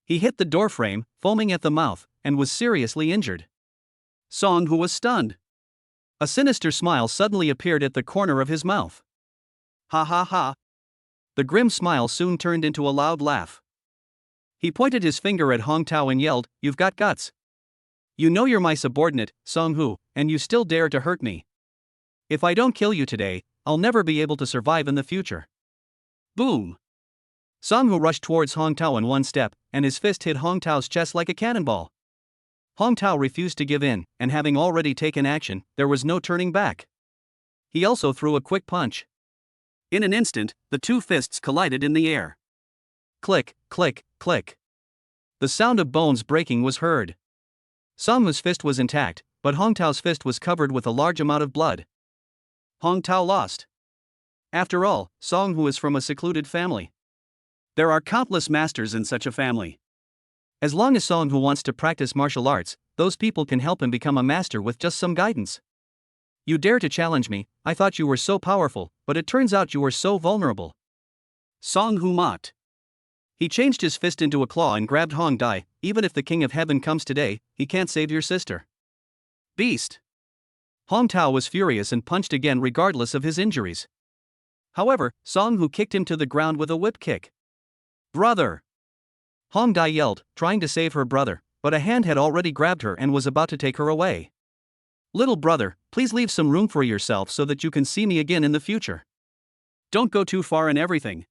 He hit the doorframe, foaming at the mouth, and was seriously injured. Song Hu was stunned. A sinister smile suddenly appeared at the corner of his mouth. Ha ha ha! The grim smile soon turned into a loud laugh. He pointed his finger at Hong Tao and yelled, You've got guts. You know you're my subordinate, Song-Hu, and you still dare to hurt me. If I don't kill you today, I'll never be able to survive in the future. Boom! Song-Hu rushed towards Hong Tao in one step, and his fist hit Hong Tao's chest like a cannonball. Hong Tao refused to give in, and having already taken action, there was no turning back. He also threw a quick punch. In an instant, the two fists collided in the air. Click, click, click. The sound of bones breaking was heard. Song-Hu's fist was intact, but Hong Tao's fist was covered with a large amount of blood. Hong Tao lost. After all, Song-Hu is from a secluded family. There are countless masters in such a family. As long as Song-Hu wants to practice martial arts, those people can help him become a master with just some guidance. You dare to challenge me? I thought you were so powerful, but it turns out you were so vulnerable. Song-Hu mocked. He changed his fist into a claw and grabbed Hong Dai. Even if the King of Heaven comes today, he can't save your sister. Beast! Hong Tao was furious and punched again regardless of his injuries. However, Song-Hu kicked him to the ground with a whip kick. Brother! Hong Dai yelled, trying to save her brother, but a hand had already grabbed her and was about to take her away. Little brother, please leave some room for yourself so that you can see me again in the future. Don't go too far in everything.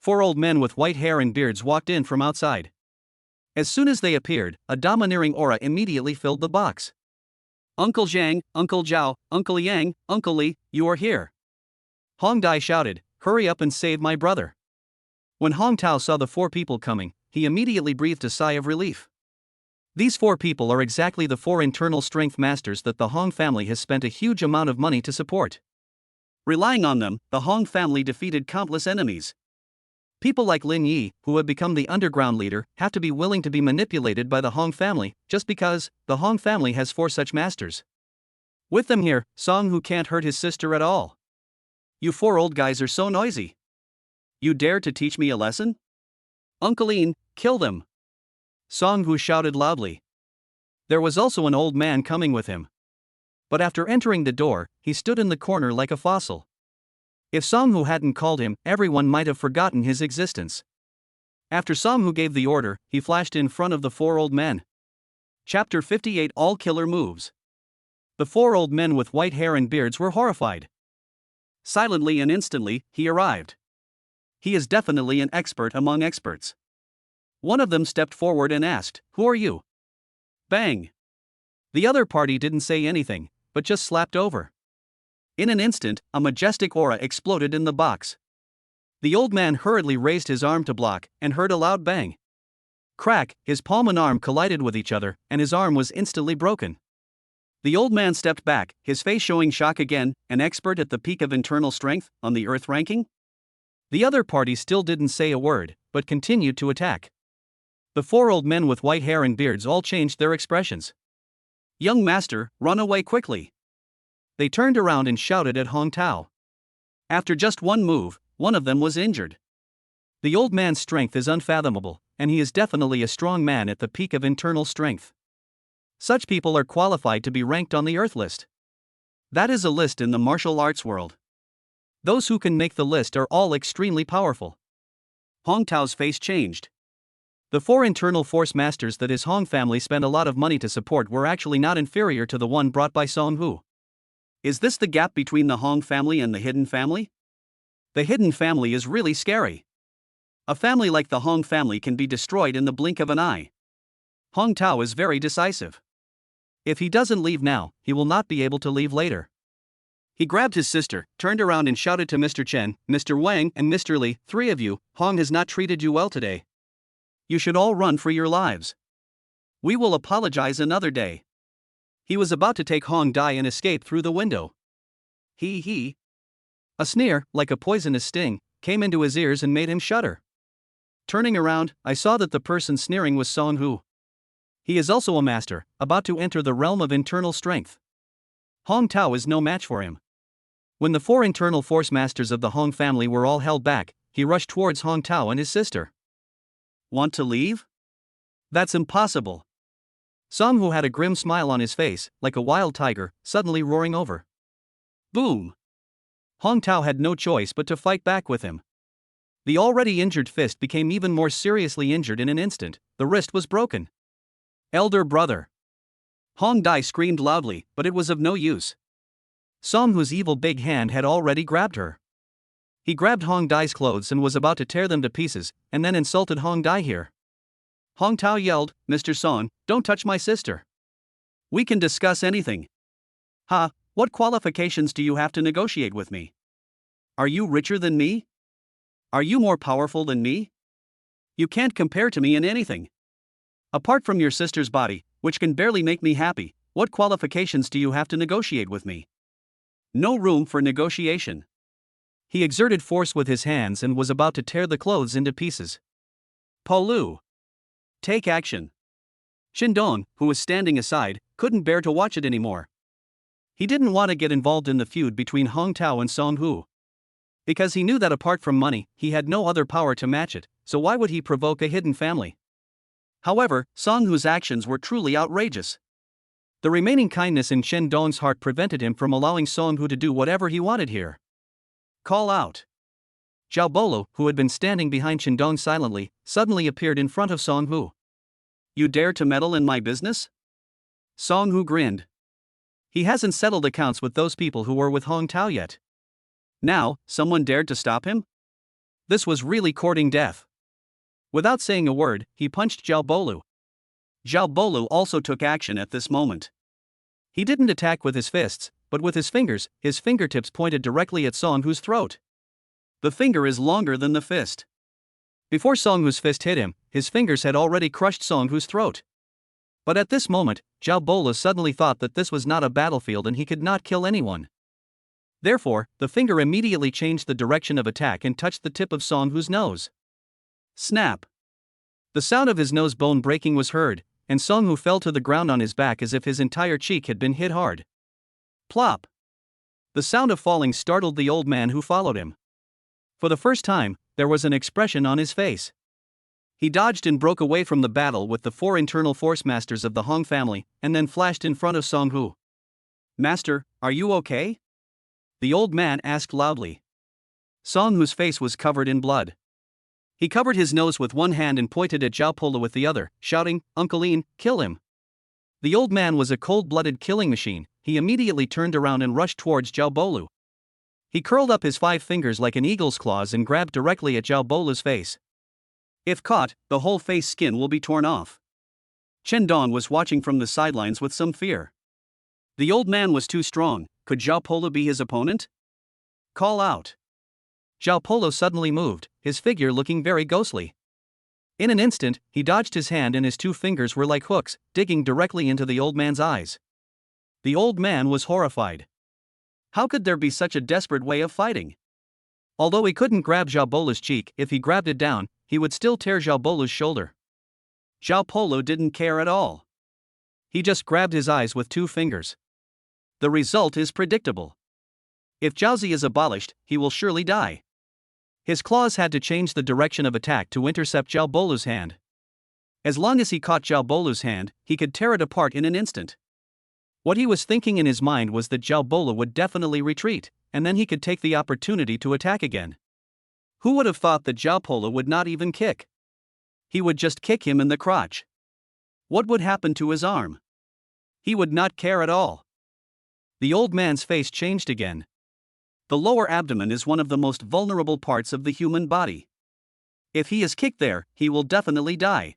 4 old men with white hair and beards walked in from outside. As soon as they appeared, a domineering aura immediately filled the box. Uncle Zhang, Uncle Zhao, Uncle Yang, Uncle Li, you are here. Hong Dai shouted, hurry up and save my brother. When Hong Tao saw the 4 people coming, he immediately breathed a sigh of relief. These 4 people are exactly the 4 internal strength masters that the Hong family has spent a huge amount of money to support. Relying on them, the Hong family defeated countless enemies. People like Lin Yi, who have become the underground leader, have to be willing to be manipulated by the Hong family, just because the Hong family has 4 such masters. With them here, Song-Hu can't hurt his sister at all. You 4 old guys are so noisy. You dare to teach me a lesson? Uncle Ian, kill them! Song-Hu shouted loudly. There was also an old man coming with him. But after entering the door, he stood in the corner like a fossil. If Song-Hu hadn't called him, everyone might have forgotten his existence. After Song-Hu gave the order, he flashed in front of the 4 old men. Chapter 58 All Killer Moves. The 4 old men with white hair and beards were horrified. Silently and instantly, he arrived. He is definitely an expert among experts. One of them stepped forward and asked, who are you? Bang! The other party didn't say anything, but just slapped over. In an instant, a majestic aura exploded in the box. The old man hurriedly raised his arm to block, and heard a loud bang. Crack, his palm and arm collided with each other, and his arm was instantly broken. The old man stepped back, his face showing shock again, an expert at the peak of internal strength, on the Earth ranking? The other party still didn't say a word, but continued to attack. The 4 old men with white hair and beards all changed their expressions. Young master, run away quickly. They turned around and shouted at Hong Tao. After just one move, one of them was injured. The old man's strength is unfathomable, and he is definitely a strong man at the peak of internal strength. Such people are qualified to be ranked on the Earth list. That is a list in the martial arts world. Those who can make the list are all extremely powerful. Hong Tao's face changed. The 4 internal force masters that his Hong family spent a lot of money to support were actually not inferior to the one brought by Song-Hu. Is this the gap between the Hong family and the hidden family? The hidden family is really scary. A family like the Hong family can be destroyed in the blink of an eye. Hong Tao is very decisive. If he doesn't leave now, he will not be able to leave later. He grabbed his sister, turned around and shouted to Mr. Chen, Mr. Wang, and Mr. Li, 3 of you, Hong has not treated you well today. You should all run for your lives. We will apologize another day. He was about to take Hong Dai and escape through the window. He. A sneer, like a poisonous sting, came into his ears and made him shudder. Turning around, I saw that the person sneering was Song-Hu. He is also a master, about to enter the realm of internal strength. Hong Tao is no match for him. When the 4 internal force masters of the Hong family were all held back, he rushed towards Hong Tao and his sister. Want to leave? That's impossible. Song-Hu had a grim smile on his face, like a wild tiger, suddenly roaring over. Boom! Hong Tao had no choice but to fight back with him. The already injured fist became even more seriously injured in an instant, the wrist was broken. Elder brother. Hong Dai screamed loudly, but it was of no use. Song Hu's evil big hand had already grabbed her. He grabbed Hong Dai's clothes and was about to tear them to pieces, and then insulted Hong Dai here. Hong Tao yelled, "Mr. Song, don't touch my sister. We can discuss anything." "Ha, what qualifications do you have to negotiate with me? Are you richer than me? Are you more powerful than me? You can't compare to me in anything. Apart from your sister's body, which can barely make me happy, what qualifications do you have to negotiate with me?" No room for negotiation. He exerted force with his hands and was about to tear the clothes into pieces. "Paulu! Take action!" Shindong, who was standing aside, couldn't bear to watch it anymore. He didn't want to get involved in the feud between Hong Tao and Song Hu. Because he knew that apart from money, he had no other power to match it, so why would he provoke a hidden family? However, Song Hu's actions were truly outrageous. The remaining kindness in Chen Dong's heart prevented him from allowing Song Hu to do whatever he wanted here. "Call out." Zhao Bolo, who had been standing behind Chen Dong silently, suddenly appeared in front of Song Hu. "You dare to meddle in my business?" Song Hu grinned. He hasn't settled accounts with those people who were with Hong Tao yet. Now, someone dared to stop him? This was really courting death. Without saying a word, he punched Zhao Bolo. Zhao Bolo also took action at this moment. He didn't attack with his fists, but with his fingers, his fingertips pointed directly at Song Hu's throat. The finger is longer than the fist. Before Song Hu's fist hit him, his fingers had already crushed Song Hu's throat. But at this moment, Zhao Bolo suddenly thought that this was not a battlefield and he could not kill anyone. Therefore, the finger immediately changed the direction of attack and touched the tip of Song Hu's nose. Snap! The sound of his nose bone breaking was heard, and Song Hu fell to the ground on his back as if his entire cheek had been hit hard. Plop! The sound of falling startled the old man who followed him. For the first time, there was an expression on his face. He dodged and broke away from the battle with the 4 internal force masters of the Hong family, and then flashed in front of Song Hu. "Master, are you okay?" the old man asked loudly. Song Hu's face was covered in blood. He covered his nose with one hand and pointed at Zhao Polo with the other, shouting, "Uncle Lin, kill him." The old man was a cold-blooded killing machine. He immediately turned around and rushed towards Zhao Bolo. He curled up his 5 fingers like an eagle's claws and grabbed directly at Zhao Bolo's face. If caught, the whole face skin will be torn off. Chen Dong was watching from the sidelines with some fear. The old man was too strong. Could Zhao Polo be his opponent? Call out. Zhao Polo suddenly moved, his figure looking very ghostly. In an instant, he dodged his hand and his 2 fingers were like hooks, digging directly into the old man's eyes. The old man was horrified. How could there be such a desperate way of fighting? Although he couldn't grab Zhao Bolo's cheek, if he grabbed it down, he would still tear Zhao Bolo's shoulder. Zhao Polo didn't care at all. He just grabbed his eyes with 2 fingers. The result is predictable. If Zhaozi is abolished, he will surely die. His claws had to change the direction of attack to intercept Zhao Bolo's hand. As long as he caught Zhao Bolo's hand, he could tear it apart in an instant. What he was thinking in his mind was that Zhao Bolo would definitely retreat, and then he could take the opportunity to attack again. Who would have thought that Zhao Polo would not even kick? He would just kick him in the crotch. What would happen to his arm? He would not care at all. The old man's face changed again. The lower abdomen is one of the most vulnerable parts of the human body. If he is kicked there, he will definitely die.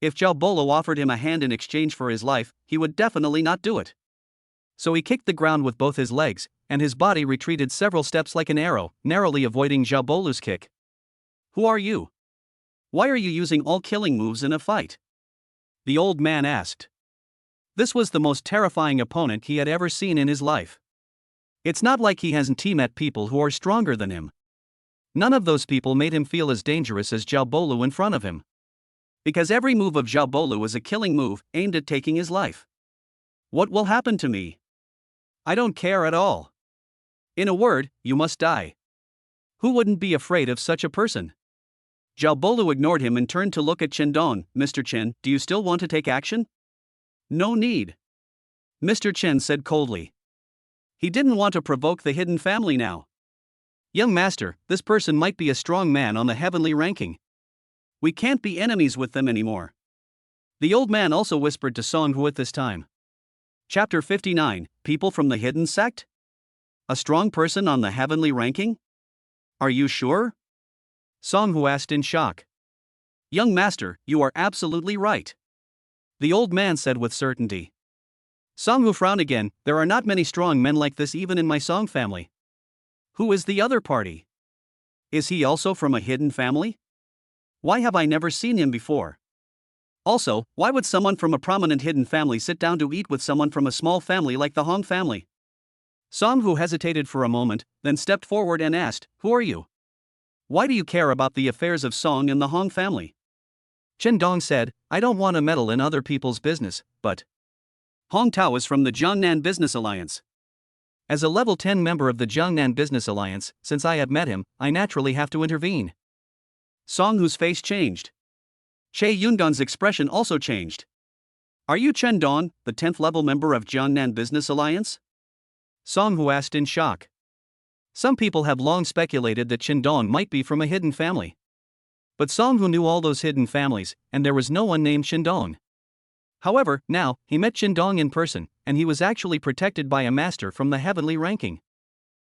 If Zhao Bolo offered him a hand in exchange for his life, he would definitely not do it. So he kicked the ground with both his legs, and his body retreated several steps like an arrow, narrowly avoiding Zhao Bolo's kick. Who are you? Why are you using all killing moves in a fight? The old man asked. This was the most terrifying opponent he had ever seen in his life. It's not like he hasn't met people who are stronger than him. None of those people made him feel as dangerous as Zhao Bolo in front of him. Because every move of Zhao Bolo was a killing move, aimed at taking his life. What will happen to me? I don't care at all. In a word, you must die. Who wouldn't be afraid of such a person? Zhao Bolo ignored him and turned to look at Chen Dong. "Mr. Chen, do you still want to take action?" "No need," Mr. Chen said coldly. He didn't want to provoke the hidden family now. "Young master, this person might be a strong man on the heavenly ranking. We can't be enemies with them anymore." The old man also whispered to Song Hu at this time. Chapter 59, People from the Hidden Sect? A strong person on the heavenly ranking? Are you sure? Song-Hu asked in shock. Young master, you are absolutely right. The old man said with certainty. Song-Hu frowned again. There are not many strong men like this even in my Song family. Who is the other party? Is he also from a hidden family? Why have I never seen him before? Also, why would someone from a prominent hidden family sit down to eat with someone from a small family like the Hong family? Song-Hu hesitated for a moment, then stepped forward and asked, Who are you? Why do you care about the affairs of Song and the Hong family? Chen Dong said, I don't want to meddle in other people's business, but Hong Tao is from the Jiangnan Business Alliance. As a level 10 member of the Jiangnan Business Alliance, since I have met him, I naturally have to intervene. Song-Hu's face changed. Che Yungan's expression also changed. Are you Chen Dong, the 10th level member of Jiangnan Business Alliance? Song-Hu asked in shock. Some people have long speculated that Chen Dong might be from a hidden family. But Song-Hu knew all those hidden families, and there was no one named Chen Dong. However, now, he met Chen Dong in person, and he was actually protected by a master from the heavenly ranking.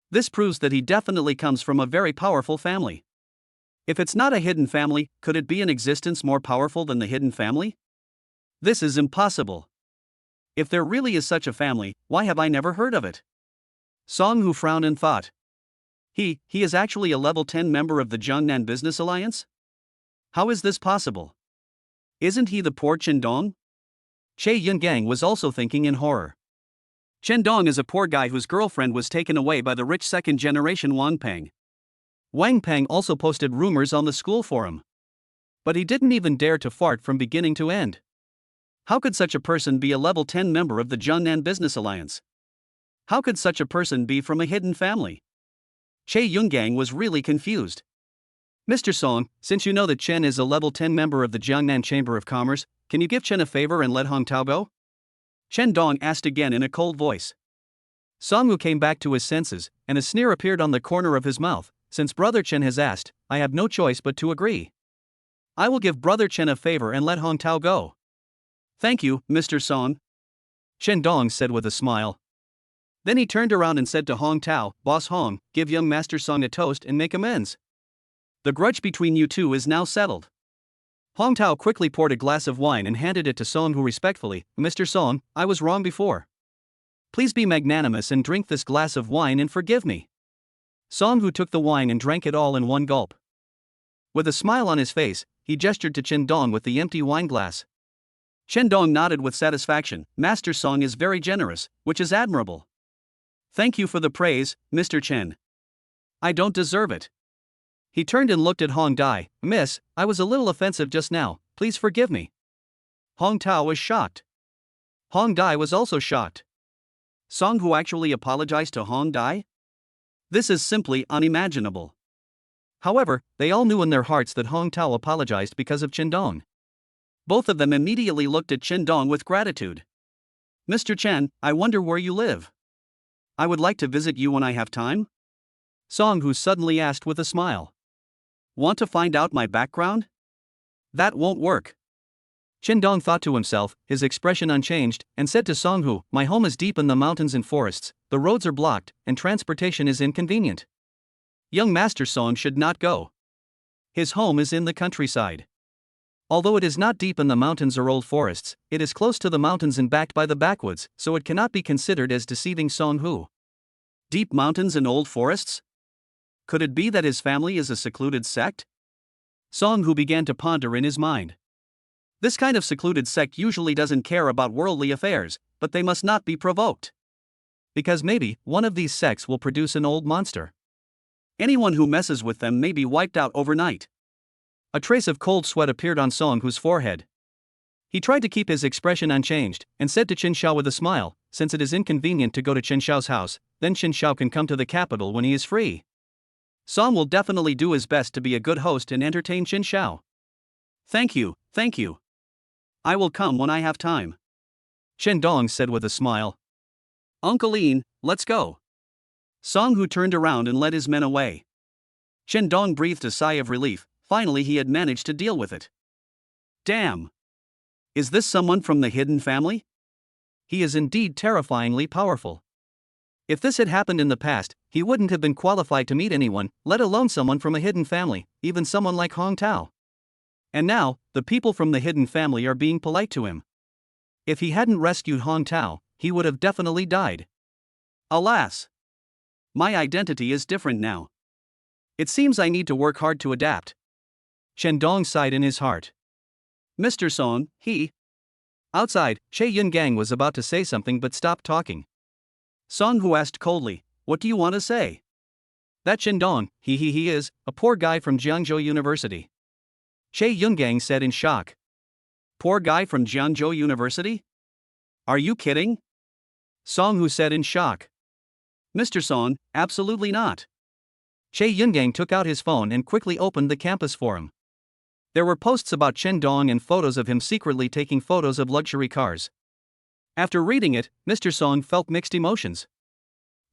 This proves that he definitely comes from a very powerful family. If it's not a hidden family, could it be an existence more powerful than the hidden family? This is impossible. If there really is such a family, why have I never heard of it? Song-Hu frowned and thought. He is actually a level 10 member of the Jiangnan Business Alliance? How is this possible? Isn't he the poor Chen Dong? Che Yungang was also thinking in horror. Chen Dong is a poor guy whose girlfriend was taken away by the rich second-generation Wang Peng. Wang Peng also posted rumors on the school forum. But he didn't even dare to fart from beginning to end. How could such a person be a level 10 member of the Jiangnan Business Alliance? How could such a person be from a hidden family? Che Yungang was really confused. Mr. Song, since you know that Chen is a level 10 member of the Jiangnan Chamber of Commerce, can you give Chen a favor and let Hong Tao go? Chen Dong asked again in a cold voice. Song-Hu came back to his senses, and a sneer appeared on the corner of his mouth. Since Brother Chen has asked, I have no choice but to agree. I will give Brother Chen a favor and let Hong Tao go. Thank you, Mr. Song. Chen Dong said with a smile. Then he turned around and said to Hong Tao, Boss Hong, give young Master Song a toast and make amends. The grudge between you two is now settled. Hong Tao quickly poured a glass of wine and handed it to Song-Hu respectfully. Mr. Song, I was wrong before. Please be magnanimous and drink this glass of wine and forgive me. Song-Hu took the wine and drank it all in one gulp. With a smile on his face, he gestured to Chen Dong with the empty wine glass. Chen Dong nodded with satisfaction. Master Song is very generous, which is admirable. Thank you for the praise, Mr. Chen. I don't deserve it. He turned and looked at Hong Dai. Miss, I was a little offensive just now, please forgive me. Hong Tao was shocked. Hong Dai was also shocked. Song-Hu actually apologized to Hong Dai? This is simply unimaginable. However, they all knew in their hearts that Hong Tao apologized because of Chen Dong. Both of them immediately looked at Chen Dong with gratitude. Mr. Chen, I wonder where you live. I would like to visit you when I have time. Song-Hu suddenly asked with a smile. Want to find out my background? That won't work. Chen Dong thought to himself, his expression unchanged, and said to Song-Hu, My home is deep in the mountains and forests, the roads are blocked, and transportation is inconvenient. Young Master Song should not go. His home is in the countryside. Although it is not deep in the mountains or old forests, it is close to the mountains and backed by the backwoods, so it cannot be considered as deceiving Song-Hu. Deep mountains and old forests? Could it be that his family is a secluded sect? Song-Hu began to ponder in his mind. This kind of secluded sect usually doesn't care about worldly affairs, but they must not be provoked. Because maybe one of these sects will produce an old monster. Anyone who messes with them may be wiped out overnight. A trace of cold sweat appeared on Song-Hu's forehead. He tried to keep his expression unchanged, and said to Chen Xiao with a smile, since it is inconvenient to go to Chen Xiao's house, then Chen Xiao can come to the capital when he is free. Song will definitely do his best to be a good host and entertain Chen Xiao. Thank you, thank you. I will come when I have time. Chen Dong said with a smile. Uncle Lin, let's go. Song-Hu turned around and led his men away. Chen Dong breathed a sigh of relief, finally he had managed to deal with it. Damn! Is this someone from the hidden family? He is indeed terrifyingly powerful. If this had happened in the past, he wouldn't have been qualified to meet anyone, let alone someone from a hidden family, even someone like Hong Tao. And now, the people from the hidden family are being polite to him. If he hadn't rescued Hong Tao, he would have definitely died. Alas! My identity is different now. It seems I need to work hard to adapt. Chen Dong sighed in his heart. Mr. Song, he. Outside, Che Yungang was about to say something but stopped talking. Song Hu asked coldly, what do you want to say? That Chen Dong, he is a poor guy from Jiangzhou University. Che Yungang said in shock. Poor guy from Jiangzhou University? Are you kidding? Song Hu said in shock. Mr. Song, absolutely not. Che Yungang took out his phone and quickly opened the campus forum. There were posts about Chen Dong and photos of him secretly taking photos of luxury cars. After reading it, Mr. Song felt mixed emotions.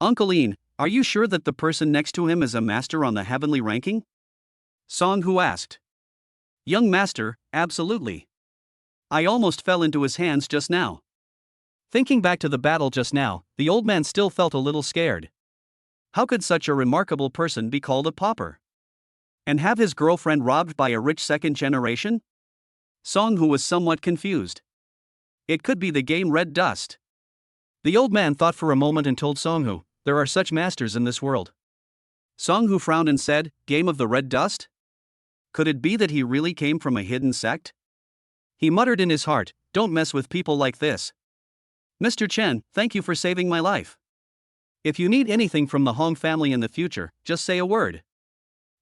Uncle Ian, are you sure that the person next to him is a master on the heavenly ranking? Song Hu asked. Young master, absolutely. I almost fell into his hands just now. Thinking back to the battle just now, the old man still felt a little scared. How could such a remarkable person be called a pauper? And have his girlfriend robbed by a rich second generation? Song Hu was somewhat confused. It could be the game Red Dust. The old man thought for a moment and told Song Hu, there are such masters in this world. Song Hu frowned and said, Game of the Red Dust? Could it be that he really came from a hidden sect? He muttered in his heart, don't mess with people like this. Mr. Chen, thank you for saving my life. If you need anything from the Hong family in the future, just say a word.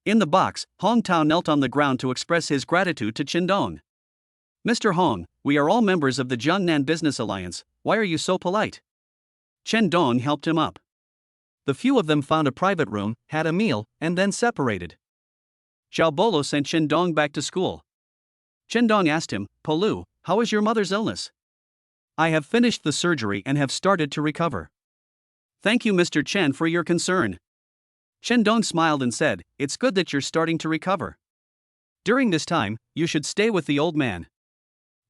In the box, Hong Tao knelt on the ground to express his gratitude to Chen Dong. Mr. Hong, we are all members of the Jiangnan Business Alliance, why are you so polite? Chen Dong helped him up. The few of them found a private room, had a meal, and then separated. Xiao Bolo sent Chen Dong back to school. Chen Dong asked him, Polu, how is your mother's illness? I have finished the surgery and have started to recover. Thank you, Mr. Chen, for your concern. Chen Dong smiled and said, it's good that you're starting to recover. During this time, you should stay with the old man.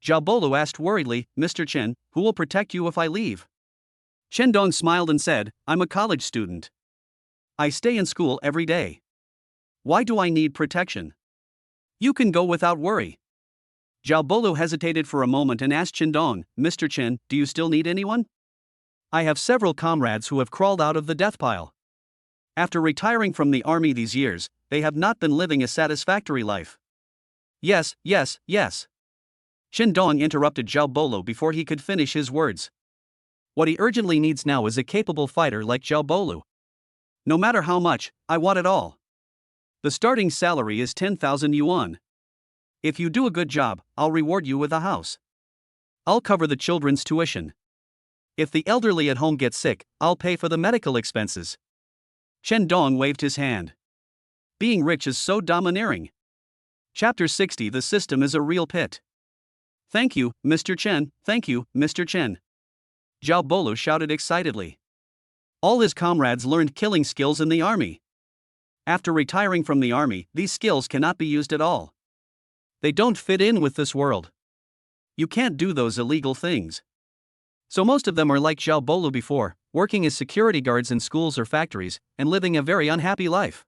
Xiao Bolo asked worriedly, Mr. Chen, who will protect you if I leave? Chen Dong smiled and said, I'm a college student. I stay in school every day. Why do I need protection? You can go without worry. Xiao Bolo hesitated for a moment and asked Chen Dong, Mr. Chen, do you still need anyone? I have several comrades who have crawled out of the death pile. After retiring from the army these years, they have not been living a satisfactory life. Yes. Chen Dong interrupted Xiao Bolo before he could finish his words. What he urgently needs now is a capable fighter like Xiao Bolo. No matter how much, I want it all. The starting salary is 10,000 yuan. If you do a good job, I'll reward you with a house. I'll cover the children's tuition. If the elderly at home get sick, I'll pay for the medical expenses. Chen Dong waved his hand. Being rich is so domineering. Chapter 60 The system is a real pit. Thank you, Mr. Chen, thank you, Mr. Chen. Xiao Bolo shouted excitedly. All his comrades learned killing skills in the army. After retiring from the army, these skills cannot be used at all. They don't fit in with this world. You can't do those illegal things. So most of them are like Xiao Bolo before, working as security guards in schools or factories, and living a very unhappy life.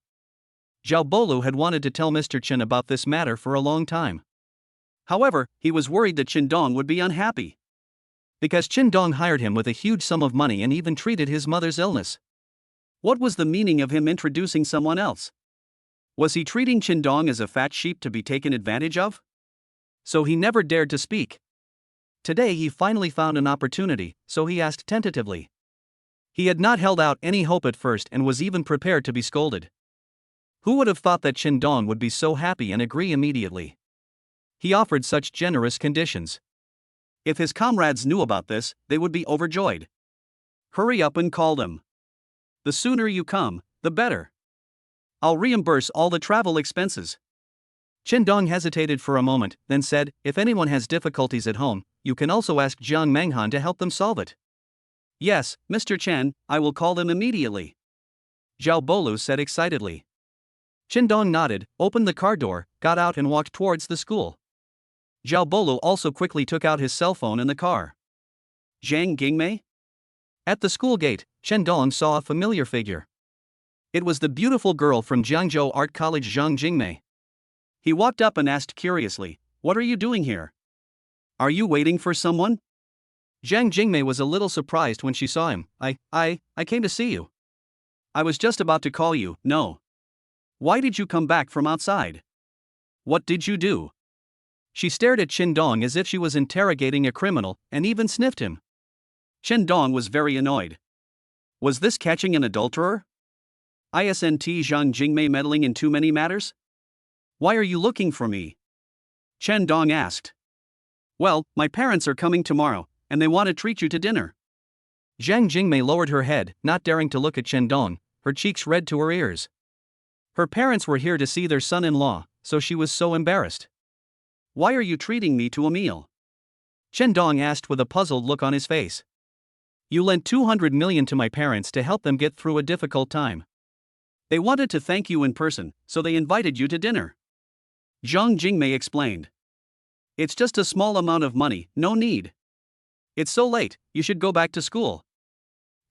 Xiao Bolo had wanted to tell Mr. Chen about this matter for a long time. However, he was worried that Chen Dong would be unhappy. Because Chen Dong hired him with a huge sum of money and even treated his mother's illness. What was the meaning of him introducing someone else? Was he treating Chen Dong as a fat sheep to be taken advantage of? So he never dared to speak. Today he finally found an opportunity, so he asked tentatively. He had not held out any hope at first and was even prepared to be scolded. Who would have thought that Chen Dong would be so happy and agree immediately? He offered such generous conditions. If his comrades knew about this, they would be overjoyed. Hurry up and call them. The sooner you come, the better. I'll reimburse all the travel expenses. Chen Dong hesitated for a moment, then said, if anyone has difficulties at home, you can also ask Jiang Menghan to help them solve it. Yes, Mr. Chen, I will call them immediately. Xiao Bolo said excitedly. Chen Dong nodded, opened the car door, got out and walked towards the school. Xiao Bolo also quickly took out his cell phone in the car. Zhang Jingmei? At the school gate, Chen Dong saw a familiar figure. It was the beautiful girl from Jiangzhou Art College, Zhang Jingmei. He walked up and asked curiously, "What are you doing here? Are you waiting for someone?" Zhang Jingmei was a little surprised when she saw him. I came to see you. I was just about to call you, no. Why did you come back from outside? What did you do?" She stared at Chen Dong as if she was interrogating a criminal, and even sniffed him. Chen Dong was very annoyed. Was this catching an adulterer? Isn't Zhang Jingmei meddling in too many matters? Why are you looking for me? Chen Dong asked. Well, my parents are coming tomorrow, and they want to treat you to dinner. Zhang Jingmei lowered her head, not daring to look at Chen Dong, her cheeks red to her ears. Her parents were here to see their son-in-law, so she was so embarrassed. Why are you treating me to a meal? Chen Dong asked with a puzzled look on his face. You lent 200 million to my parents to help them get through a difficult time. They wanted to thank you in person, so they invited you to dinner. Zhang Jingmei explained. It's just a small amount of money, no need. It's so late, you should go back to school.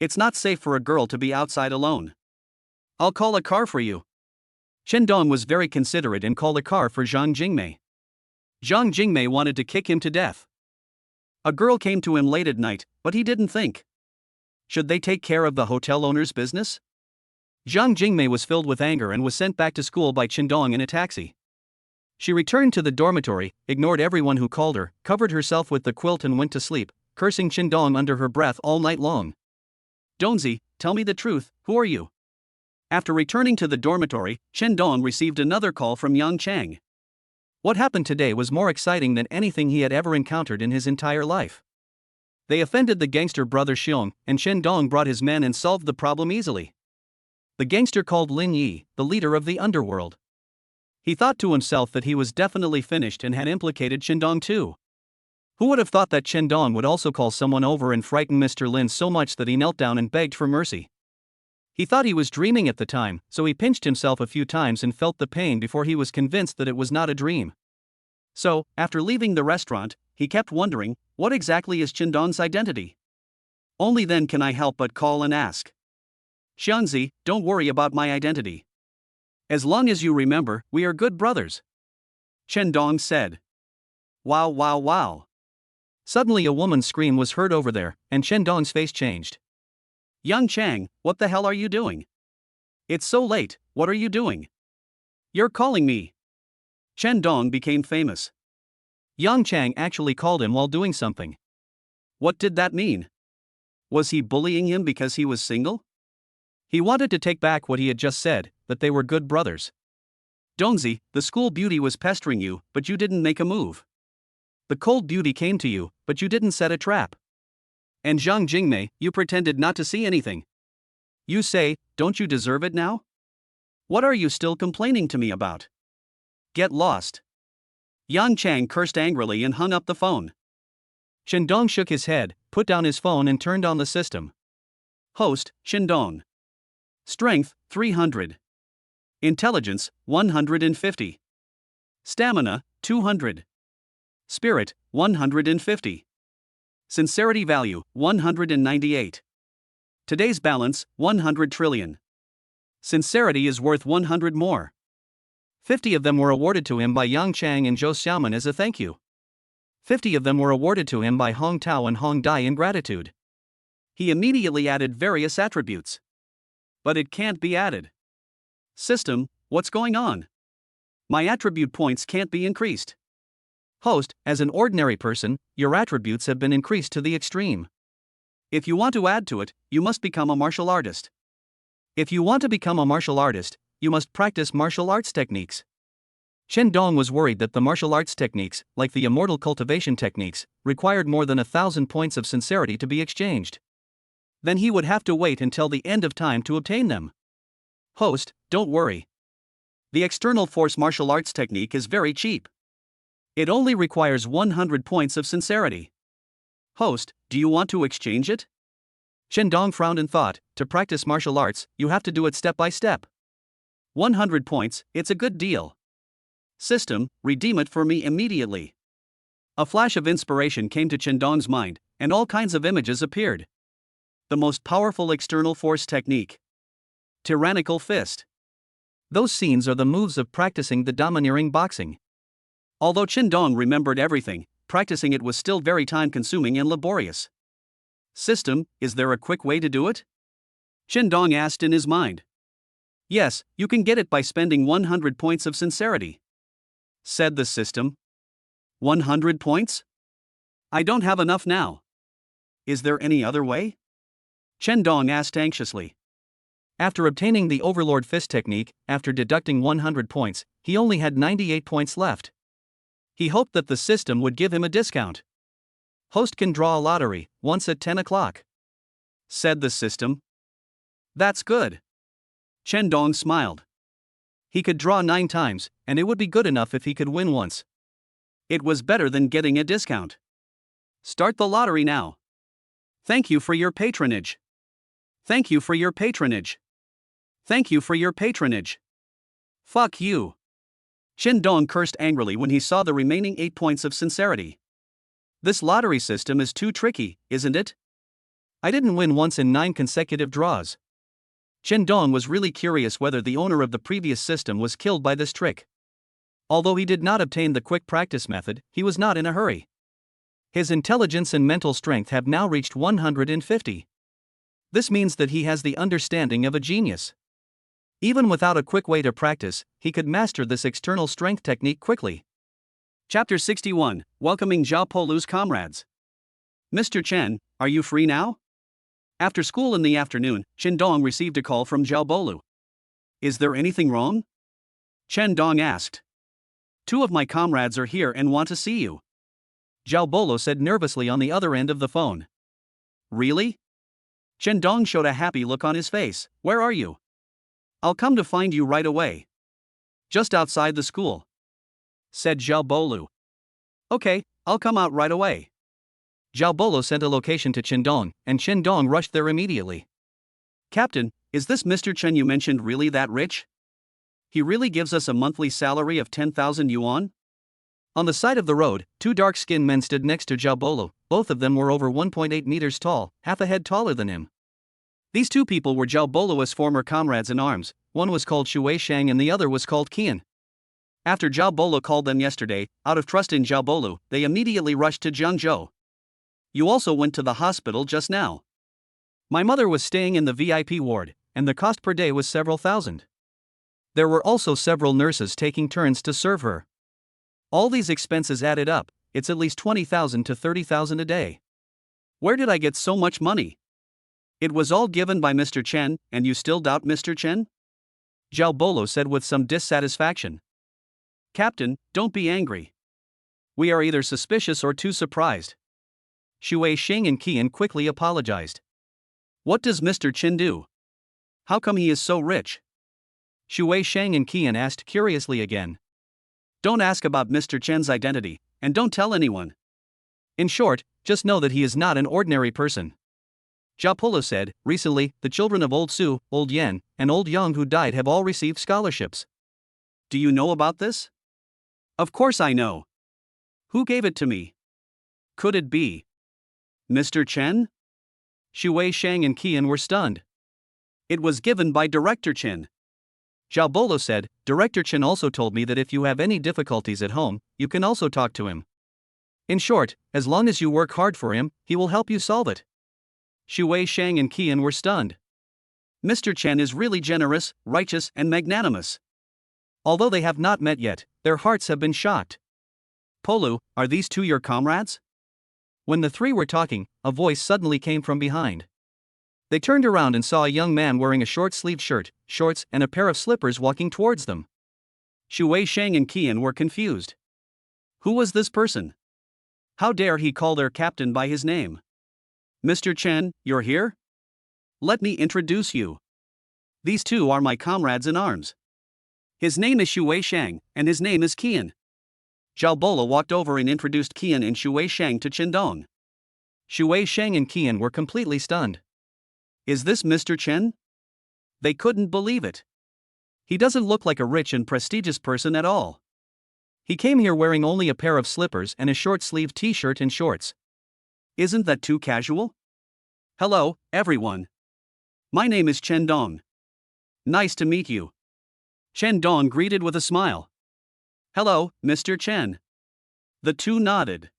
It's not safe for a girl to be outside alone. I'll call a car for you. Chen Dong was very considerate and called a car for Zhang Jingmei. Zhang Jingmei wanted to kick him to death. A girl came to him late at night, but he didn't think. Should they take care of the hotel owner's business? Zhang Jingmei was filled with anger and was sent back to school by Chen Dong in a taxi. She returned to the dormitory, ignored everyone who called her, covered herself with the quilt and went to sleep, cursing Chen Dong under her breath all night long. Dongzi, tell me the truth, who are you? After returning to the dormitory, Chen Dong received another call from Yang Chang. What happened today was more exciting than anything he had ever encountered in his entire life. They offended the gangster brother Xiong, and Chen Dong brought his men and solved the problem easily. The gangster called Lin Yi, the leader of the underworld. He thought to himself that he was definitely finished and had implicated Chen Dong too. Who would have thought that Chen Dong would also call someone over and frighten Mr. Lin so much that he knelt down and begged for mercy? He thought he was dreaming at the time, so he pinched himself a few times and felt the pain before he was convinced that it was not a dream. So, after leaving the restaurant, he kept wondering, what exactly is Chen Dong's identity? Only then can I help but call and ask. Xianzi, don't worry about my identity. As long as you remember, we are good brothers. Chen Dong said. Wow, wow, wow. Suddenly a woman's scream was heard over there, and Chen Dong's face changed. Yang Chang, what the hell are you doing? It's so late, what are you doing? You're calling me. Chen Dong became famous. Yang Chang actually called him while doing something. What did that mean? Was he bullying him because he was single? He wanted to take back what he had just said, that they were good brothers. Dongzi, the school beauty was pestering you, but you didn't make a move. The cold beauty came to you, but you didn't set a trap. And Zhang Jingmei, you pretended not to see anything. You say, don't you deserve it now? What are you still complaining to me about? Get lost. Yang Chang cursed angrily and hung up the phone. Chen Dong shook his head, put down his phone and turned on the system. Host, Chen Dong. Strength, 300. Intelligence, 150. Stamina, 200. Spirit, 150. Sincerity value, 198. Today's balance, 100 trillion. Sincerity is worth 100 more. 50 of them were awarded to him by Yang Chang and Zhou Xiaoman as a thank you. 50 of them were awarded to him by Hong Tao and Hong Dai in gratitude. He immediately added various attributes. But it can't be added. System, what's going on? My attribute points can't be increased. Host, as an ordinary person, your attributes have been increased to the extreme. If you want to add to it, you must become a martial artist. If you want to become a martial artist, you must practice martial arts techniques. Chen Dong was worried that the martial arts techniques, like the immortal cultivation techniques, required more than 1,000 points of sincerity to be exchanged. Then he would have to wait until the end of time to obtain them. Host, don't worry. The external force martial arts technique is very cheap. It only requires 100 points of sincerity. Host, do you want to exchange it? Chen Dong frowned and thought, to practice martial arts, you have to do it step by step. 100 points, it's a good deal. System, redeem it for me immediately. A flash of inspiration came to Chen Dong's mind, and all kinds of images appeared. The most powerful external force technique. Tyrannical fist. Those scenes are the moves of practicing the domineering boxing. Although Qin Dong remembered everything, practicing it was still very time-consuming and laborious. System, is there a quick way to do it? Qin Dong asked in his mind. Yes, you can get it by spending 100 points of sincerity, said the system. 100 points? I don't have enough now. Is there any other way? Qin Dong asked anxiously. After obtaining the Overlord Fist technique, after deducting 100 points, he only had 98 points left. He hoped that the system would give him a discount. Host can draw a lottery, once at 10 o'clock, said the system. That's good. Qin Dong smiled. He could draw 9 times, and it would be good enough if he could win once. It was better than getting a discount. Start the lottery now. Thank you for your patronage. Thank you for your patronage. Thank you for your patronage. Fuck you. Qin Dong cursed angrily when he saw the remaining 8 points of sincerity. This lottery system is too tricky, isn't it? I didn't win once in 9 consecutive draws. Qin Dong was really curious whether the owner of the previous system was killed by this trick. Although he did not obtain the quick practice method, he was not in a hurry. His intelligence and mental strength have now reached 150. This means that he has the understanding of a genius. Even without a quick way to practice, he could master this external strength technique quickly. Chapter 61, Welcoming Zhao Polu's Comrades. Mr. Chen, are you free now? After school in the afternoon, Qin Dong received a call from Zhao Bolu. Is there anything wrong? Qin Dong asked. 2 of my comrades are here and want to see you, Zhao Bolu said nervously on the other end of the phone. Really? Qin Dong showed a happy look on his face. Where are you? I'll come to find you right away. Just outside the school, said Zhao Bolu. Okay, I'll come out right away. Zhao Bolu sent a location to Qin Dong, and Qin Dong rushed there immediately. Captain, is this Mr. Chen you mentioned really that rich? He really gives us a monthly salary of 10,000 yuan? On the side of the road, 2 dark-skinned men stood next to Zhao Bolu. Both of them were over 1.8 meters tall, half a head taller than him. These 2 people were Zhao Bolu's former comrades in arms. One was called Shui Shang and the other was called Qian. After Zhao Bolu called them yesterday, out of trust in Zhao Bolu, they immediately rushed to Jiangzhou. You also went to the hospital just now. My mother was staying in the VIP ward, and the cost per day was several thousand. There were also several nurses taking turns to serve her. All these expenses added up, it's at least 20,000 to 30,000 a day. Where did I get so much money? It was all given by Mr. Chen, and you still doubt Mr. Chen? Zhao Bolu said with some dissatisfaction. Captain, don't be angry. We are either suspicious or too surprised. Shui Shang and Qian quickly apologized. What does Mr. Chen do? How come he is so rich? Shui Shang and Qian asked curiously again. Don't ask about Mr. Chen's identity, and don't tell anyone. In short, just know that he is not an ordinary person. Zhao Polo said, recently, the children of Old Su, Old Yan, and Old Yang who died have all received scholarships. Do you know about this? Of course I know. Who gave it to me? Could it be Mr. Chen? Shui Shang and Qian were stunned. It was given by Director Chen. Zhao Bolo said, Director Chen also told me that if you have any difficulties at home, you can also talk to him. In short, as long as you work hard for him, he will help you solve it. Shui Shang and Qian were stunned. Mr. Chen is really generous, righteous, and magnanimous. Although they have not met yet, their hearts have been shocked. Polu, are these 2 your comrades? When the 3 were talking, a voice suddenly came from behind. They turned around and saw a young man wearing a short-sleeved shirt, shorts, and a pair of slippers walking towards them. Shui Shang and Qian were confused. Who was this person? How dare he call their captain by his name? Mr. Chen, you're here? Let me introduce you. These 2 are my comrades in arms. His name is Shui Shang, and his name is Qian. Zhao Bolo walked over and introduced Qian and Shui Shang to Qin Dong. Shui Shang and Qian were completely stunned. Is this Mr. Chen? They couldn't believe it. He doesn't look like a rich and prestigious person at all. He came here wearing only a pair of slippers and a short-sleeved t-shirt and shorts. Isn't that too casual? Hello, everyone. My name is Chen Dong. Nice to meet you. Chen Dong greeted with a smile. Hello, Mr. Chen. The two nodded.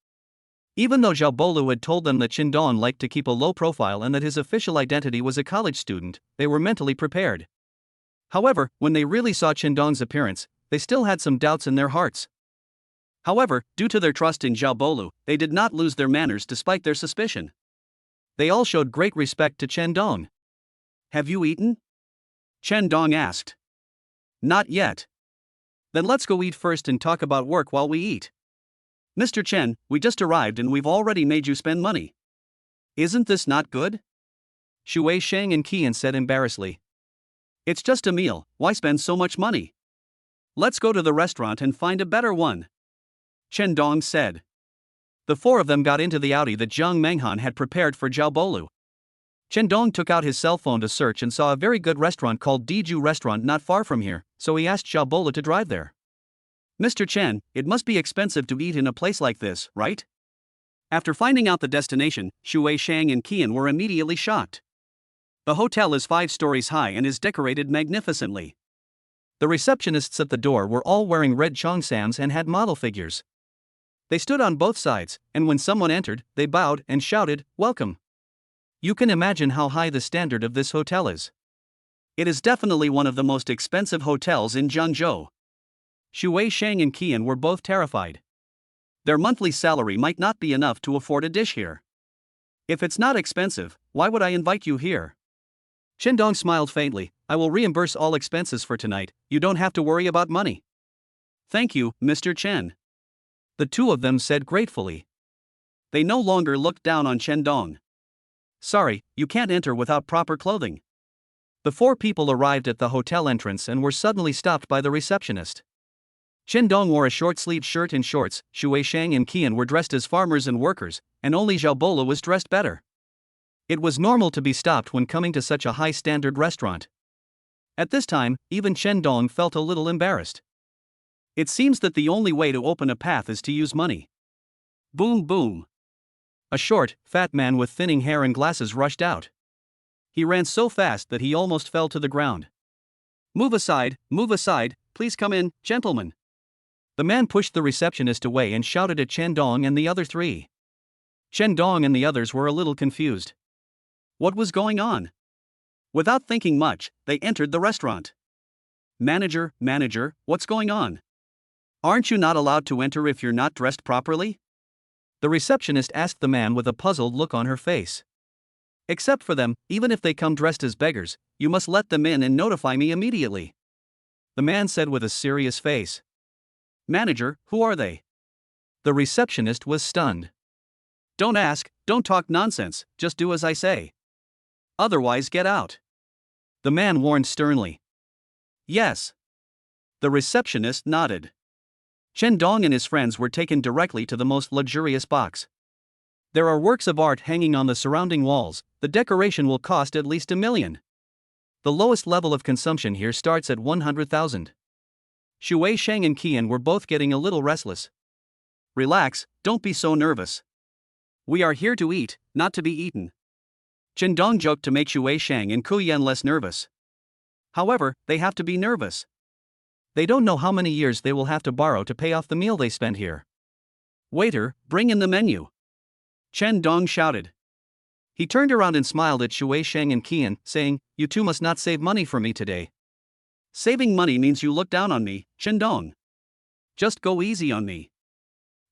Even though Zhao Bolu had told them that Chen Dong liked to keep a low profile and that his official identity was a college student, they were mentally prepared. However, when they really saw Chen Dong's appearance, they still had some doubts in their hearts. However, due to their trust in Zhao Bolu, they did not lose their manners despite their suspicion. They all showed great respect to Chen Dong. Have you eaten? Chen Dong asked. Not yet. Then let's go eat first and talk about work while we eat. Mr. Chen, we just arrived and we've already made you spend money. Isn't this not good? Shui Sheng and Qian said embarrassedly. It's just a meal, why spend so much money? Let's go to the restaurant and find a better one. Chen Dong said. The four of them got into the Audi that Zhang Menghan had prepared for Zhao Bolu. Chen Dong took out his cell phone to search and saw a very good restaurant called Diju Restaurant not far from here, so he asked Zhao Bolu to drive there. Mr. Chen, it must be expensive to eat in a place like this, right? After finding out the destination, Shui Shang and Qian were immediately shocked. The hotel is 5 stories high and is decorated magnificently. The receptionists at the door were all wearing red cheongsams and had model figures. They stood on both sides, and when someone entered, they bowed and shouted, "Welcome." You can imagine how high the standard of this hotel is. It is definitely one of the most expensive hotels in Zhengzhou. Shui Shang and Qian were both terrified. Their monthly salary might not be enough to afford a dish here. If it's not expensive, why would I invite you here? Chen Dong smiled faintly. I will reimburse all expenses for tonight, you don't have to worry about money. Thank you, Mr. Chen. The two of them said gratefully. They no longer looked down on Chen Dong. Sorry, you can't enter without proper clothing. The 4 people arrived at the hotel entrance and were suddenly stopped by the receptionist. Chen Dong wore a short-sleeved shirt and shorts, Shui Shang and Qian were dressed as farmers and workers, and only Zhao Bolu was dressed better. It was normal to be stopped when coming to such a high-standard restaurant. At this time, even Chen Dong felt a little embarrassed. It seems that the only way to open a path is to use money. Boom boom. A short, fat man with thinning hair and glasses rushed out. He ran so fast that he almost fell to the ground. Move aside, please come in, gentlemen. The man pushed the receptionist away and shouted at Chen Dong and the other 3. Chen Dong and the others were a little confused. What was going on? Without thinking much, they entered the restaurant. Manager, what's going on? Aren't you not allowed to enter if you're not dressed properly? The receptionist asked the man with a puzzled look on her face. Except for them, even if they come dressed as beggars, you must let them in and notify me immediately. The man said with a serious face. Manager, who are they? The receptionist was stunned. Don't ask, don't talk nonsense, just do as I say. Otherwise get out. The man warned sternly. Yes. The receptionist nodded. Chen Dong and his friends were taken directly to the most luxurious box. There are works of art hanging on the surrounding walls, the decoration will cost at least $1 million. The lowest level of consumption here starts at 100,000. Shui Shang and Qian were both getting a little restless. Relax, don't be so nervous. We are here to eat, not to be eaten. Chen Dong joked to make Shui Shang and Qian less nervous. However, they have to be nervous. They don't know how many years they will have to borrow to pay off the meal they spent here. Waiter, bring in the menu. Chen Dong shouted. He turned around and smiled at Shui Shang and Qian, saying, You two must not save money for me today. Saving money means you look down on me, Chen Dong. Just go easy on me.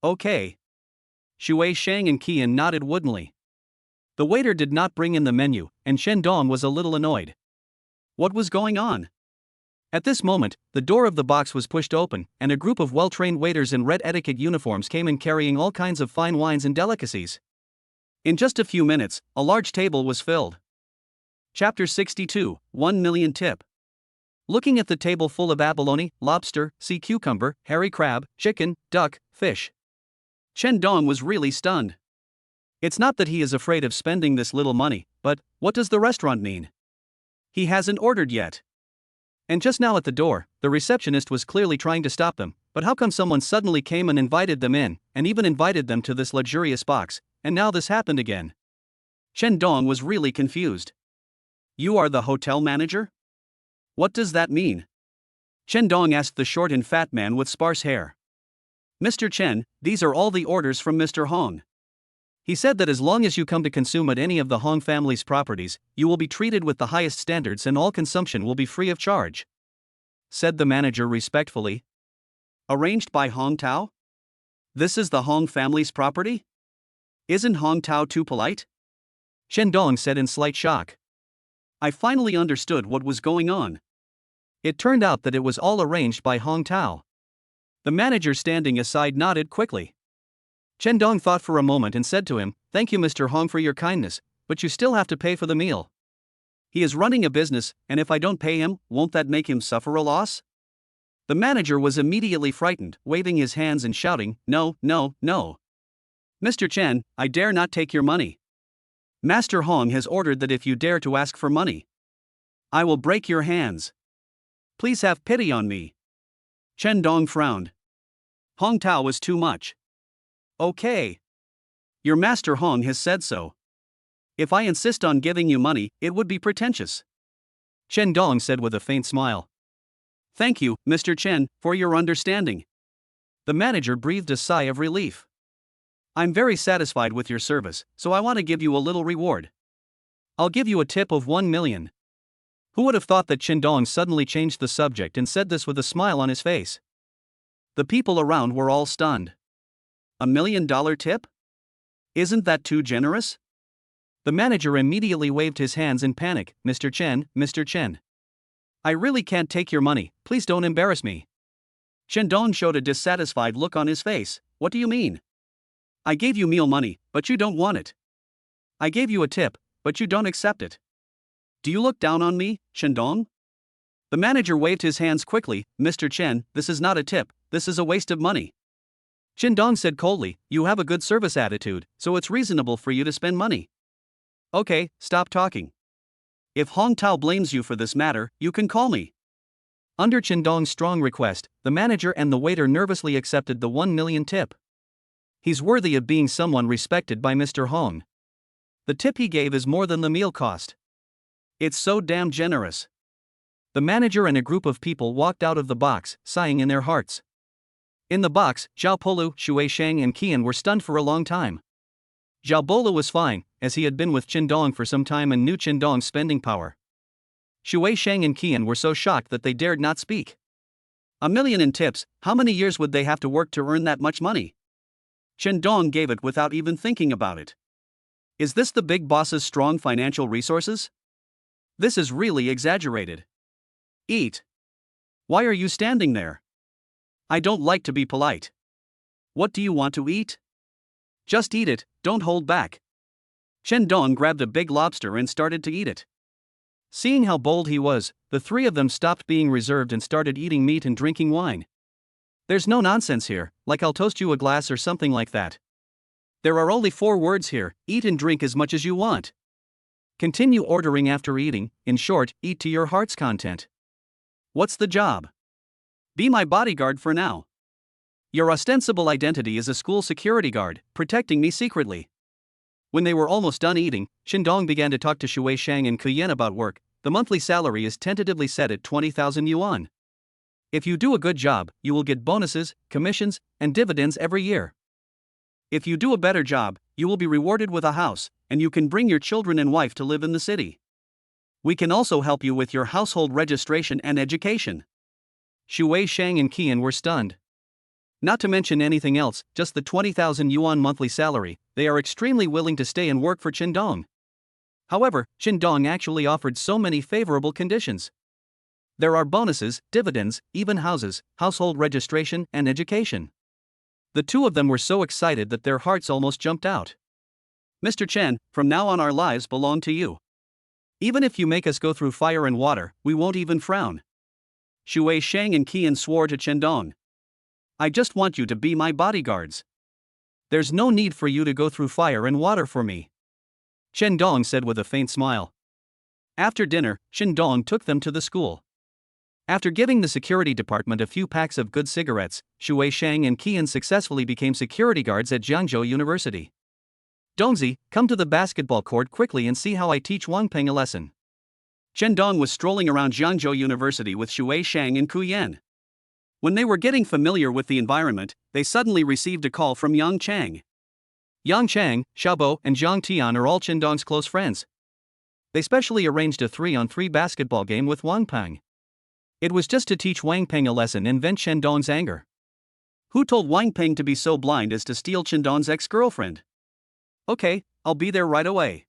Okay. Shui Shang and Qian nodded woodenly. The waiter did not bring in the menu, and Chen Dong was a little annoyed. What was going on? At this moment, the door of the box was pushed open, and a group of well-trained waiters in red etiquette uniforms came in carrying all kinds of fine wines and delicacies. In just a few minutes, a large table was filled. Chapter 62, 1 million tip. Looking at the table full of abalone, lobster, sea cucumber, hairy crab, chicken, duck, fish. Chen Dong was really stunned. It's not that he is afraid of spending this little money, but what does the restaurant mean? He hasn't ordered yet. And just now at the door, the receptionist was clearly trying to stop them, but how come someone suddenly came and invited them in, and even invited them to this luxurious box? and now this happened again. Chen Dong was really confused. You are the hotel manager? What does that mean? Chen Dong asked the short and fat man with sparse hair. Mr. Chen, these are all the orders from Mr. Hong. He said that as long as you come to consume at any of the Hong family's properties, you will be treated with the highest standards and all consumption will be free of charge, said the manager respectfully. Arranged by Hong Tao? This is the Hong family's property? Isn't Hong Tao too polite? Chen Dong said in slight shock. I finally understood what was going on. It turned out that it was all arranged by Hong Tao. The manager standing aside nodded quickly. Chen Dong thought for a moment and said to him, Thank you Mr. Hong for your kindness, but you still have to pay for the meal. He is running a business, and if I don't pay him, won't that make him suffer a loss? The manager was immediately frightened, waving his hands and shouting, No, no, no. Mr. Chen, I dare not take your money. Master Hong has ordered that if you dare to ask for money, I will break your hands. Please have pity on me. Chen Dong frowned. Hong Tao was too much. Okay. Your Master Hong has said so. If I insist on giving you money, it would be pretentious. Chen Dong said with a faint smile. Thank you, Mr. Chen, for your understanding. The manager breathed a sigh of relief. I'm very satisfied with your service, so I want to give you a little reward. I'll give you a tip of 1 million. Who would have thought that Chen Dong suddenly changed the subject and said this with a smile on his face? The people around were all stunned. $1 million tip? Isn't that too generous? The manager immediately waved his hands in panic. Mr. Chen, Mr. Chen. I really can't take your money, please don't embarrass me. Chen Dong showed a dissatisfied look on his face. What do you mean? I gave you meal money, but you don't want it. I gave you a tip, but you don't accept it. Do you look down on me, Chen Dong? The manager waved his hands quickly. Mr. Chen, this is not a tip, this is a waste of money. Chen Dong said coldly, You have a good service attitude, so it's reasonable for you to spend money. Okay, stop talking. If Hong Tao blames you for this matter, you can call me. Under Chen Dong's strong request, the manager and the waiter nervously accepted the 1 million tip. He's worthy of being someone respected by Mr. Hong. The tip he gave is more than the meal cost. It's so damn generous. The manager and a group of people walked out of the box, sighing in their hearts. In the box, Zhao Polu, Shui Shang and Qian were stunned for a long time. Zhao Bolu was fine, as he had been with Chen Dong for some time and knew Chen Dong's spending power. Shui Shang and Qian were so shocked that they dared not speak. $1 million in tips, how many years would they have to work to earn that much money? Chen Dong gave it without even thinking about it. Is this the big boss's strong financial resources? This is really exaggerated. Eat. Why are you standing there? I don't like to be polite. What do you want to eat? Just eat it, don't hold back. Chen Dong grabbed a big lobster and started to eat it. Seeing how bold he was, the three of them stopped being reserved and started eating meat and drinking wine. There's no nonsense here, like I'll toast you a glass or something like that. There are only 4 words here, eat and drink as much as you want. Continue ordering after eating, in short, eat to your heart's content. What's the job? Be my bodyguard for now. Your ostensible identity is a school security guard, protecting me secretly. When they were almost done eating, Chen Dong began to talk to Shui Shang and Qian about work. The monthly salary is tentatively set at 20,000 yuan. If you do a good job, you will get bonuses, commissions, and dividends every year. If you do a better job, you will be rewarded with a house, and you can bring your children and wife to live in the city. We can also help you with your household registration and education. Shui Shang and Qian were stunned. Not to mention anything else, just the 20,000 yuan monthly salary, they are extremely willing to stay and work for Chen Dong. However, Chen Dong actually offered so many favorable conditions. There are bonuses, dividends, even houses, household registration, and education. The two of them were so excited that their hearts almost jumped out. Mr. Chen, from now on our lives belong to you. Even if you make us go through fire and water, we won't even frown. Shui Shang and Qian swore to Chen Dong. I just want you to be my bodyguards. There's no need for you to go through fire and water for me. Chen Dong said with a faint smile. After dinner, Chen Dong took them to the school. After giving the security department a few packs of good cigarettes, Shui Shang and Qian successfully became security guards at Jiangzhou University. Dongzi, come to the basketball court quickly and see how I teach Wang Peng a lesson. Chen Dong was strolling around Jiangzhou University with Shui Shang and Ku Yan. When they were getting familiar with the environment, they suddenly received a call from Yang Chang. Yang Chang, Xiaobo, and Zhang Tian are all Chen Dong's close friends. They specially arranged a 3-on-3 basketball game with Wang Peng. It was just to teach Wang Peng a lesson and vent Chen Dong's anger. Who told Wang Peng to be so blind as to steal Chen Dong's ex-girlfriend? Okay, I'll be there right away.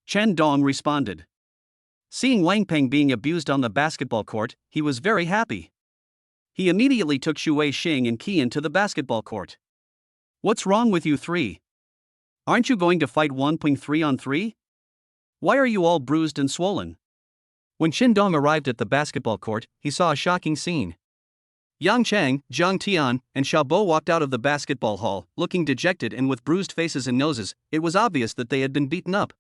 Chen Dong responded. Seeing Wang Peng being abused on the basketball court, he was very happy. He immediately took Shui Xing and Qian to the basketball court. What's wrong with you three? Aren't you going to fight Wang Peng 3-on-3? Why are you all bruised and swollen? When Chen Dong arrived at the basketball court, he saw a shocking scene. Yang Chang, Zhang Tian, and Xiaobo walked out of the basketball hall, looking dejected and with bruised faces and noses. It was obvious that they had been beaten up.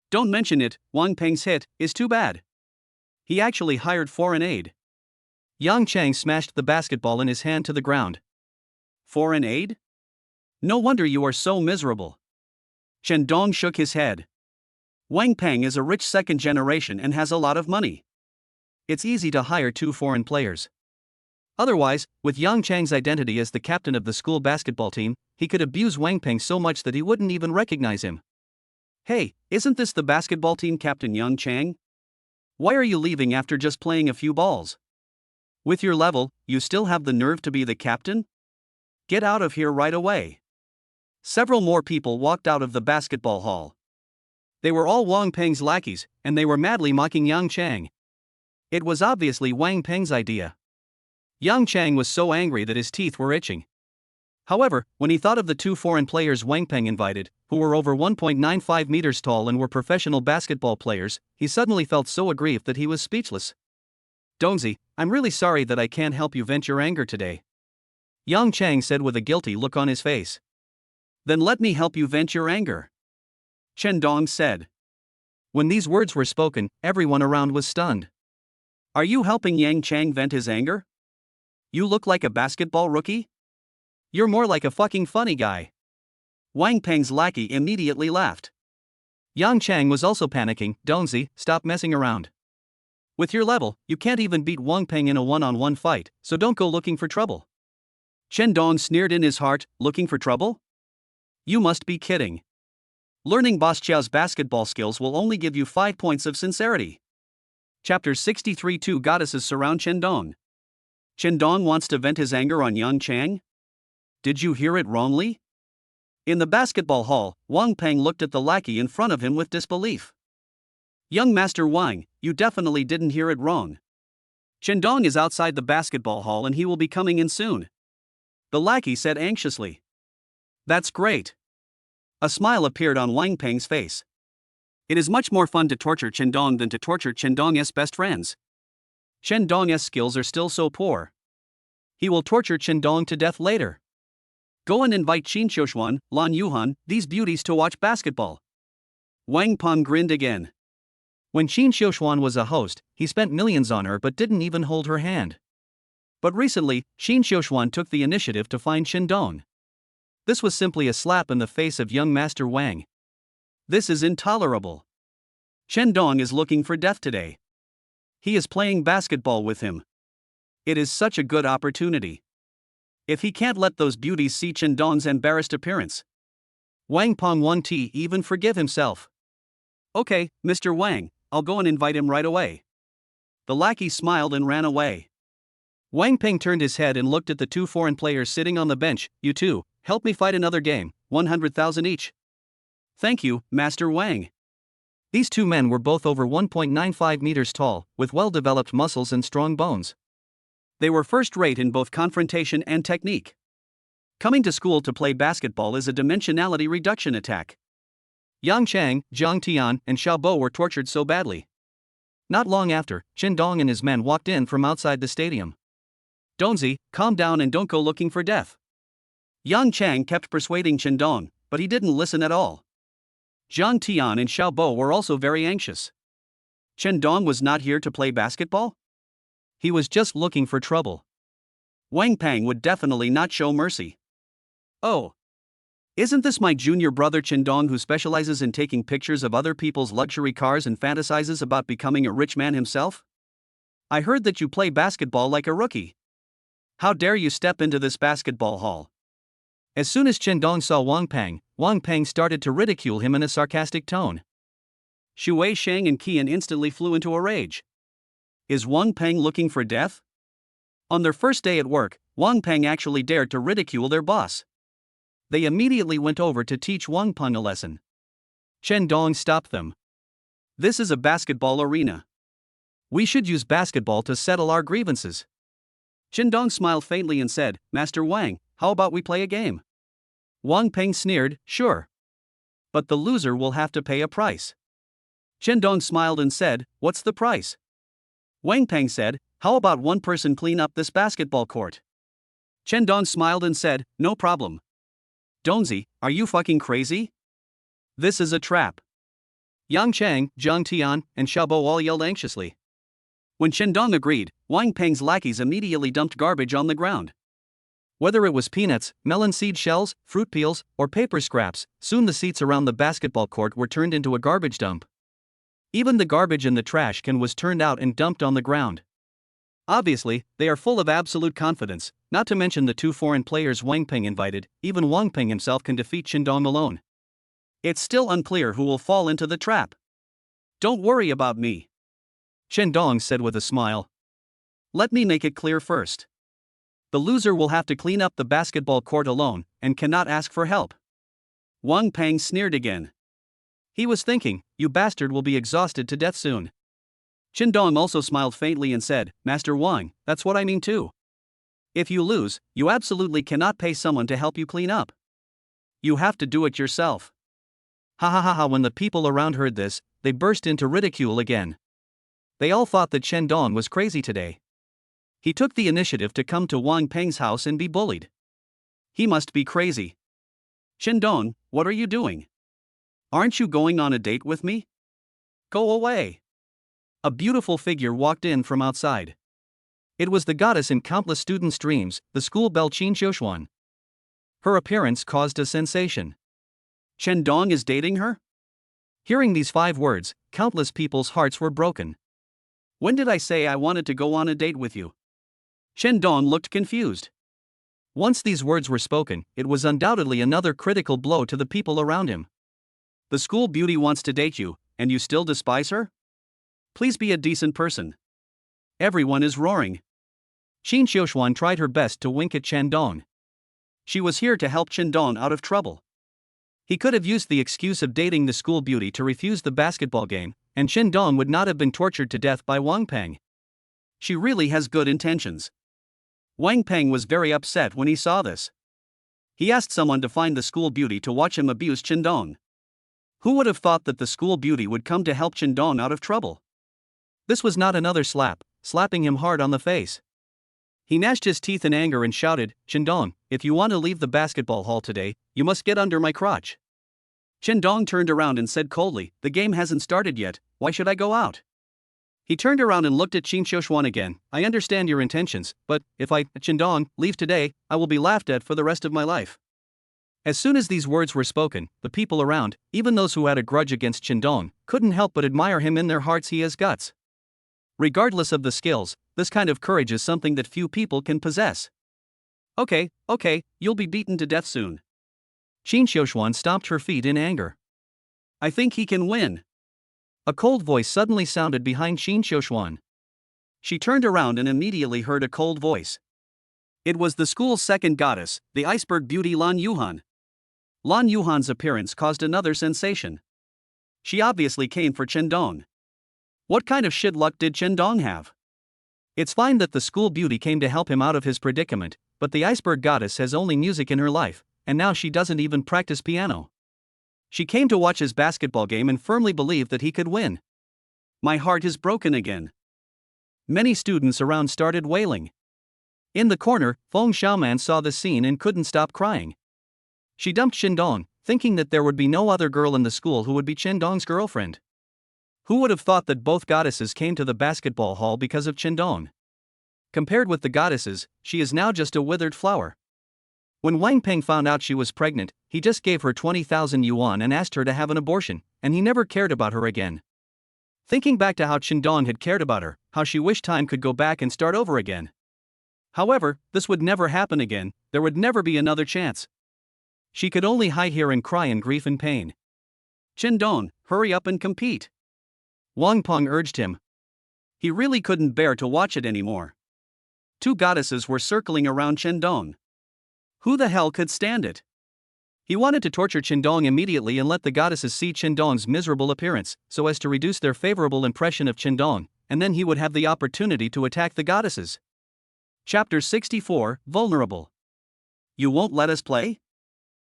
Don't mention it, Wang Peng's hit is too bad. He actually hired foreign aid. Yang Chang smashed the basketball in his hand to the ground. Foreign aid? No wonder you are so miserable. Chen Dong shook his head. Wang Peng is a rich second generation and has a lot of money. It's easy to hire 2 foreign players. Otherwise, with Yang Chang's identity as the captain of the school basketball team, he could abuse Wang Peng so much that he wouldn't even recognize him. Hey, isn't this the basketball team captain Yang Chang? Why are you leaving after just playing a few balls? With your level, you still have the nerve to be the captain? Get out of here right away. Several more people walked out of the basketball hall. They were all Wang Peng's lackeys, and they were madly mocking Yang Chang. It was obviously Wang Peng's idea. Yang Chang was so angry that his teeth were itching. However, when he thought of the 2 foreign players Wang Peng invited, who were over 1.95 meters tall and were professional basketball players, he suddenly felt so aggrieved that he was speechless. Dongzi, I'm really sorry that I can't help you vent your anger today. Yang Chang said with a guilty look on his face. Then let me help you vent your anger. Chen Dong said. When these words were spoken, everyone around was stunned. Are you helping Yang Chang vent his anger? You look like a basketball rookie? You're more like a fucking funny guy. Wang Peng's lackey immediately laughed. Yang Chang was also panicking. Dongzi, stop messing around. With your level, you can't even beat Wang Peng in a 1-on-1 fight, so don't go looking for trouble. Chen Dong sneered in his heart, looking for trouble? You must be kidding. Learning Boss Chiao's basketball skills will only give you 5 points of sincerity. Chapter 63. 2 goddesses surround Chen Dong. Chen Dong wants to vent his anger on Yang Chang? Did you hear it wrongly? In the basketball hall, Wang Peng looked at the lackey in front of him with disbelief. Young Master Wang, you definitely didn't hear it wrong. Chen Dong is outside the basketball hall and he will be coming in soon. The lackey said anxiously. That's great. A smile appeared on Wang Peng's face. It is much more fun to torture Chen Dong than to torture Chen Dong's best friends. Chen Dong's skills are still so poor. He will torture Chen Dong to death later. Go and invite Qin Xiuxuan, Lan Yuhan, these beauties to watch basketball. Wang Peng grinned again. When Qin Xiuxuan was a host, he spent millions on her but didn't even hold her hand. But recently, Qin Xiuxuan took the initiative to find Chen Dong. This was simply a slap in the face of young Master Wang. This is intolerable. Chen Dong is looking for death today. He is playing basketball with him. It is such a good opportunity. If he can't let those beauties see Chen Dong's embarrassed appearance, Wang Peng won't even forgive himself. Okay, Mr. Wang, I'll go and invite him right away. The lackey smiled and ran away. Wang Peng turned his head and looked at the 2 foreign players sitting on the bench. You two, help me fight another game, 100,000 each. Thank you, Master Wang. These 2 men were both over 1.95 meters tall, with well-developed muscles and strong bones. They were first-rate in both confrontation and technique. Coming to school to play basketball is a dimensionality reduction attack. Yang Chang, Zhang Tian, and Xiaobo were tortured so badly. Not long after, Chen Dong and his men walked in from outside the stadium. Dongzi, calm down and don't go looking for death. Yang Chang kept persuading Chen Dong, but he didn't listen at all. Zhang Tian and Xiaobo were also very anxious. Chen Dong was not here to play basketball? He was just looking for trouble. Wang Peng would definitely not show mercy. Oh. Isn't this my junior brother Chendong who specializes in taking pictures of other people's luxury cars and fantasizes about becoming a rich man himself? I heard that you play basketball like a rookie. How dare you step into this basketball hall? As soon as Chendong saw Wang Peng started to ridicule him in a sarcastic tone. Xu Wei Shang and Qian instantly flew into a rage. Is Wang Peng looking for death? On their first day at work, Wang Peng actually dared to ridicule their boss. They immediately went over to teach Wang Peng a lesson. Chendong stopped them. This is a basketball arena. We should use basketball to settle our grievances. Chendong smiled faintly and said, Master Wang, how about we play a game? Wang Peng sneered, sure. But the loser will have to pay a price. Chendong smiled and said, what's the price? Wang Peng said, how about one person clean up this basketball court? Chendong smiled and said, no problem. Donzi, are you fucking crazy? This is a trap. Yang Chang, Zhang Tian, and Xiaobo all yelled anxiously. When Chendong agreed, Wang Peng's lackeys immediately dumped garbage on the ground. Whether it was peanuts, melon seed shells, fruit peels, or paper scraps, soon the seats around the basketball court were turned into a garbage dump. Even the garbage in the trash can was turned out and dumped on the ground. Obviously, they are full of absolute confidence, not to mention the two foreign players Wang Peng invited. Even Wang Peng himself can defeat Chendong alone. It's still unclear who will fall into the trap. Don't worry about me, Chendong said with a smile. Let me make it clear first. The loser will have to clean up the basketball court alone, and cannot ask for help. Wang Peng sneered again. He was thinking, you bastard will be exhausted to death soon. Chendong also smiled faintly and said, Master Wang, that's what I mean too. If you lose, you absolutely cannot pay someone to help you clean up. You have to do it yourself. Ha ha ha ha. When the people around heard this, they burst into ridicule again. They all thought that Chendong was crazy today. He took the initiative to come to Wang Peng's house and be bullied. He must be crazy. Chendong, what are you doing? Aren't you going on a date with me? Go away. A beautiful figure walked in from outside. It was the goddess in countless students' dreams, the school belle Qin Xiuxuan. Her appearance caused a sensation. Chendong is dating her? Hearing these 5 words, countless people's hearts were broken. When did I say I wanted to go on a date with you? Chendong looked confused. Once these words were spoken, it was undoubtedly another critical blow to the people around him. The school beauty wants to date you, and you still despise her? Please be a decent person. Everyone is roaring. Qin Xiuxuan tried her best to wink at Chendong. She was here to help Chendong out of trouble. He could have used the excuse of dating the school beauty to refuse the basketball game, and Chendong would not have been tortured to death by Wang Peng. She really has good intentions. Wang Peng was very upset when he saw this. He asked someone to find the school beauty to watch him abuse Chendong. Who would have thought that the school beauty would come to help Chendong out of trouble? This was not another slap, slapping him hard on the face. He gnashed his teeth in anger and shouted, Chendong, if you want to leave the basketball hall today, you must get under my crotch. Chendong turned around and said coldly, the game hasn't started yet, why should I go out? He turned around and looked at Qin Xiuxuan again. I understand your intentions, but if I, Chendong, leave today, I will be laughed at for the rest of my life. As soon as these words were spoken, the people around, even those who had a grudge against Chendong, couldn't help but admire him. In their hearts he has guts. Regardless of the skills, this kind of courage is something that few people can possess. Okay, you'll be beaten to death soon. Qin Xiuxuan stomped her feet in anger. I think he can win. A cold voice suddenly sounded behind Qin Xiuxuan. She turned around and immediately heard a cold voice. It was the school's second goddess, the iceberg beauty Lan Yuhan. Lan Yuhan's appearance caused another sensation. She obviously came for Chendong. What kind of shit luck did Chendong have? It's fine that the school beauty came to help him out of his predicament, but the iceberg goddess has only music in her life, and now she doesn't even practice piano. She came to watch his basketball game and firmly believed that he could win. My heart is broken again. Many students around started wailing. In the corner, Feng Xiaoman saw the scene and couldn't stop crying. She dumped Chendong, thinking that there would be no other girl in the school who would be Chendong's girlfriend. Who would have thought that both goddesses came to the basketball hall because of Chendong? Compared with the goddesses, she is now just a withered flower. When Wang Peng found out she was pregnant, he just gave her 20,000 yuan and asked her to have an abortion, and he never cared about her again. Thinking back to how Qindong had cared about her, how she wished time could go back and start over again. However, this would never happen again, there would never be another chance. She could only hide here and cry in grief and pain. Qindong, hurry up and compete. Wang Peng urged him. He really couldn't bear to watch it anymore. Two goddesses were circling around Qindong. Who the hell could stand it? He wanted to torture Qindong immediately and let the goddesses see Qindong's miserable appearance, so as to reduce their favorable impression of Qindong, and then he would have the opportunity to attack the goddesses. Chapter 64, Vulnerable. You won't let us play?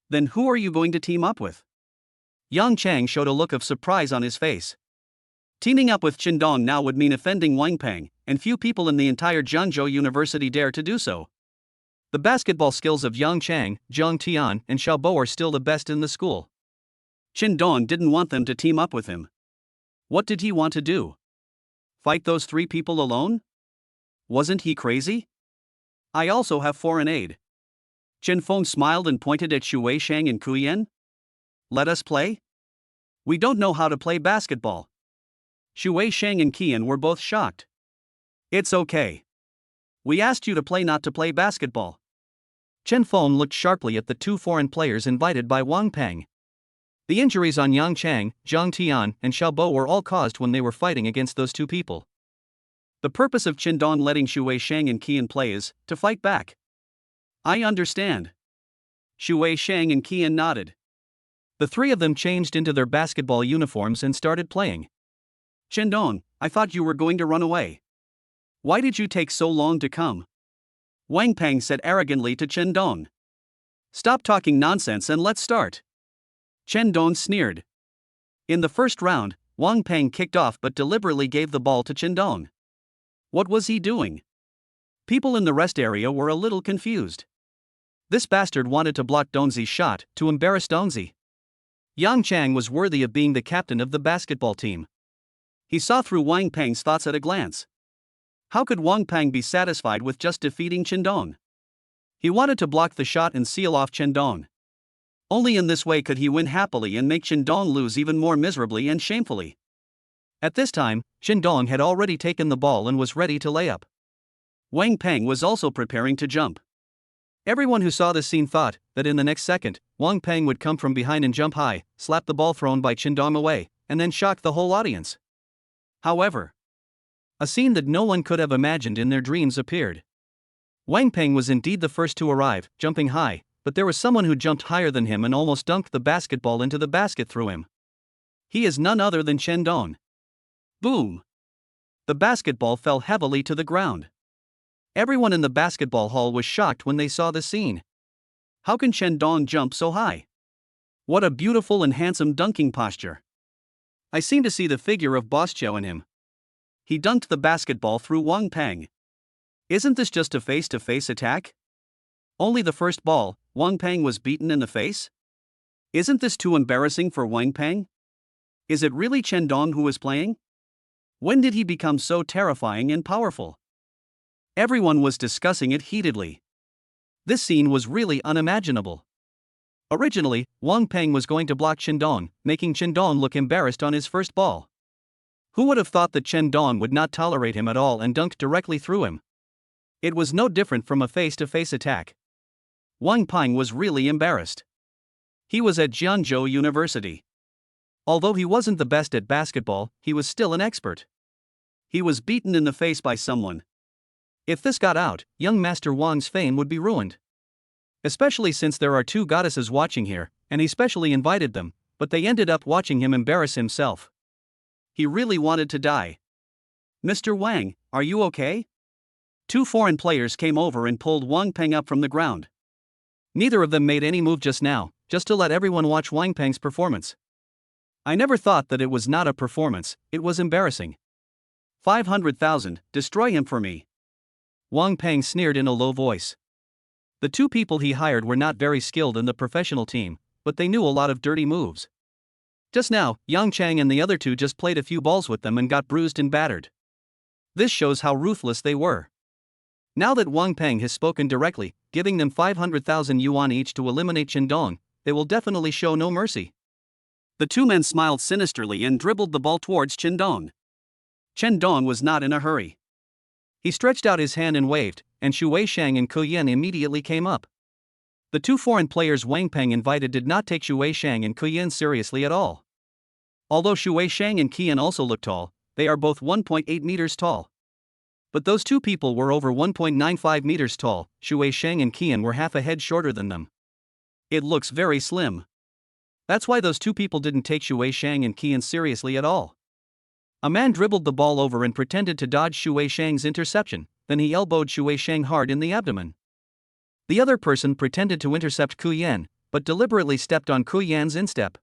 Then who are you going to team up with? Yang Chang showed a look of surprise on his face. Teaming up with Qindong now would mean offending Wang Peng, and few people in the entire Jiangzhou University dare to do so. The basketball skills of Yang Chang, Zhang Tian, and Xiao Bo are still the best in the school. Qindong didn't want them to team up with him. What did he want to do? Fight those three people alone? Wasn't he crazy? I also have foreign aid. Chen Feng smiled and pointed at Xu Weishang and Kuyan. Let us play? We don't know how to play basketball. Xu Weishang and Qian were both shocked. It's okay. We asked you to play, not to play basketball. Chen Feng looked sharply at the two foreign players invited by Wang Peng. The injuries on Yang Chang, Zhang Tian, and Xiao Bo were all caused when they were fighting against those two people. The purpose of Qindong letting Xu Weishang and Qian play is to fight back. I understand. Xu Weishang and Qian nodded. The three of them changed into their basketball uniforms and started playing. Qindong, I thought you were going to run away. Why did you take so long to come? Wang Peng said arrogantly to Qindong. Stop talking nonsense and let's start. Qindong sneered. In the first round, Wang Peng kicked off but deliberately gave the ball to Qindong. What was he doing? People in the rest area were a little confused. This bastard wanted to block Dongzi's shot, to embarrass Dongzi. Yang Chang was worthy of being the captain of the basketball team. He saw through Wang Peng's thoughts at a glance. How could Wang Peng be satisfied with just defeating Qindong? He wanted to block the shot and seal off Qindong. Only in this way could he win happily and make Qindong lose even more miserably and shamefully. At this time, Qindong had already taken the ball and was ready to lay up. Wang Peng was also preparing to jump. Everyone who saw this scene thought that in the next second, Wang Peng would come from behind and jump high, slap the ball thrown by Qindong away, and then shock the whole audience. However, a scene that no one could have imagined in their dreams appeared. Wang Peng was indeed the first to arrive, jumping high, but there was someone who jumped higher than him and almost dunked the basketball into the basket through him. He is none other than Qindong. Boom! The basketball fell heavily to the ground. Everyone in the basketball hall was shocked when they saw the scene. How can Qindong jump so high? What a beautiful and handsome dunking posture. I seem to see the figure of Boss Chow in him. He dunked the basketball through Wang Peng. Isn't this just a face-to-face attack? Only the first ball, Wang Peng was beaten in the face? Isn't this too embarrassing for Wang Peng? Is it really Qindong who is playing? When did he become so terrifying and powerful? Everyone was discussing it heatedly. This scene was really unimaginable. Originally, Wang Peng was going to block Qindong, making Qindong look embarrassed on his first ball. Who would have thought that Qindong would not tolerate him at all and dunk directly through him? It was no different from a face-to-face attack. Wang Peng was really embarrassed. He was at Jiangzhou University. Although he wasn't the best at basketball, he was still an expert. He was beaten in the face by someone. If this got out, young Master Wang's fame would be ruined. Especially since there are two goddesses watching here, and he specially invited them, but they ended up watching him embarrass himself. He really wanted to die. Mr. Wang, are you okay? Two foreign players came over and pulled Wang Peng up from the ground. Neither of them made any move just now, just to let everyone watch Wang Peng's performance. I never thought that it was not a performance, it was embarrassing. 500,000, destroy him for me. Wang Peng sneered in a low voice. The two people he hired were not very skilled in the professional team, but they knew a lot of dirty moves. Just now, Yang Chang and the other two just played a few balls with them and got bruised and battered. This shows how ruthless they were. Now that Wang Peng has spoken directly, giving them 500,000 yuan each to eliminate Qindong, they will definitely show no mercy. The two men smiled sinisterly and dribbled the ball towards Chendong. Chendong was not in a hurry. He stretched out his hand and waved, and Xu Weishang and Ke Yan immediately came up. The two foreign players Wang Peng invited did not take Xu Weishang and Ke Yan seriously at all. Although Xu Weishang and Ke Yan also look tall, they are both 1.8 meters tall. But those two people were over 1.95 meters tall. Xu Weishang and Ke Yan were half a head shorter than them. It looks very slim. That's why those two people didn't take Xu Weishang and Ke Yan seriously at all. A man dribbled the ball over and pretended to dodge Xu Weishang's interception, then he elbowed Xu Weishang hard in the abdomen. The other person pretended to intercept Ke Yan, but deliberately stepped on Ke Yan's instep.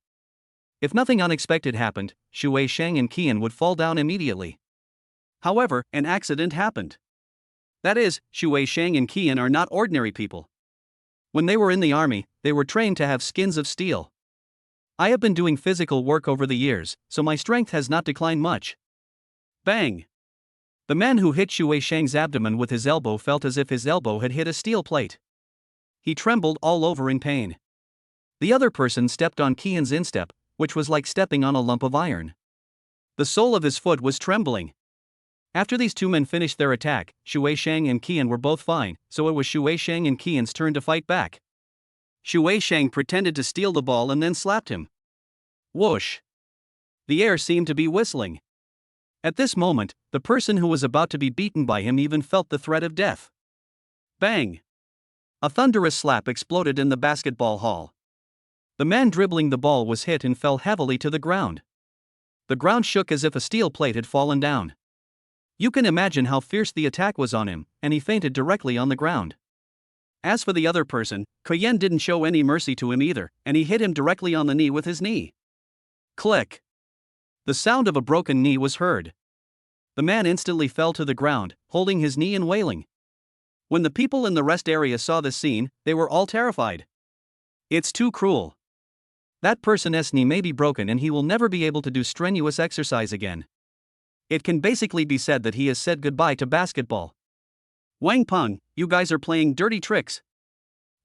If nothing unexpected happened, Xu Weishang and Ke Yan would fall down immediately. However, an accident happened. That is, Xu Weishang and Ke Yan are not ordinary people. When they were in the army, they were trained to have skins of steel. I have been doing physical work over the years, so my strength has not declined much. Bang! The man who hit Xu Weishang's abdomen with his elbow felt as if his elbow had hit a steel plate. He trembled all over in pain. The other person stepped on Ke Yan's instep, which was like stepping on a lump of iron. The sole of his foot was trembling. After these two men finished their attack, Xu Weishang and Ke Yan were both fine, so it was Xu Weishang and Ke Yan's turn to fight back. Xu Weishang pretended to steal the ball and then slapped him. Whoosh! The air seemed to be whistling. At this moment, the person who was about to be beaten by him even felt the threat of death. Bang! A thunderous slap exploded in the basketball hall. The man dribbling the ball was hit and fell heavily to the ground. The ground shook as if a steel plate had fallen down. You can imagine how fierce the attack was on him, and he fainted directly on the ground. As for the other person, Ke Yan didn't show any mercy to him either, and he hit him directly on the knee with his knee. Click! The sound of a broken knee was heard. The man instantly fell to the ground, holding his knee and wailing. When the people in the rest area saw this scene, they were all terrified. It's too cruel. That person's knee may be broken and he will never be able to do strenuous exercise again. It can basically be said that he has said goodbye to basketball. Wang Peng, you guys are playing dirty tricks.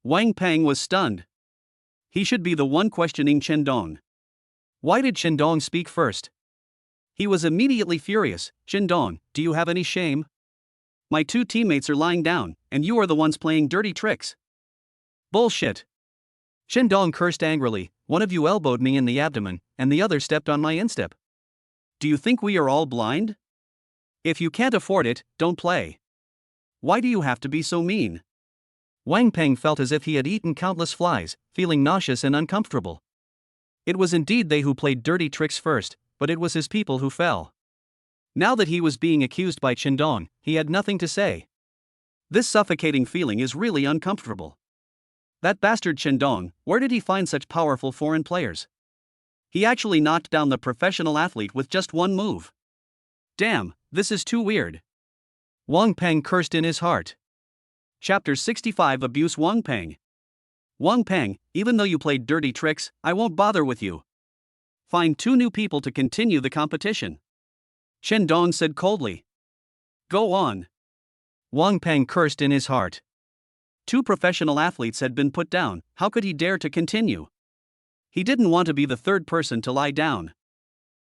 Wang Peng was stunned. He should be the one questioning Chendong. Why did Chendong speak first? He was immediately furious. Chendong, do you have any shame? My two teammates are lying down, and you are the ones playing dirty tricks. Bullshit. Chendong cursed angrily. One of you elbowed me in the abdomen, and the other stepped on my instep. Do you think we are all blind? If you can't afford it, don't play. Why do you have to be so mean? Wang Peng felt as if he had eaten countless flies, feeling nauseous and uncomfortable. It was indeed they who played dirty tricks first, but it was his people who fell. Now that he was being accused by Chendong, he had nothing to say. This suffocating feeling is really uncomfortable. That bastard Chendong, where did he find such powerful foreign players? He actually knocked down the professional athlete with just one move. Damn, this is too weird. Wang Peng cursed in his heart. Chapter 65 Abuse Wang Peng. Wang Peng, even though you played dirty tricks, I won't bother with you. Find two new people to continue the competition. Chendong said coldly. Go on. Wang Peng cursed in his heart. Two professional athletes had been put down, how could he dare to continue? He didn't want to be the third person to lie down.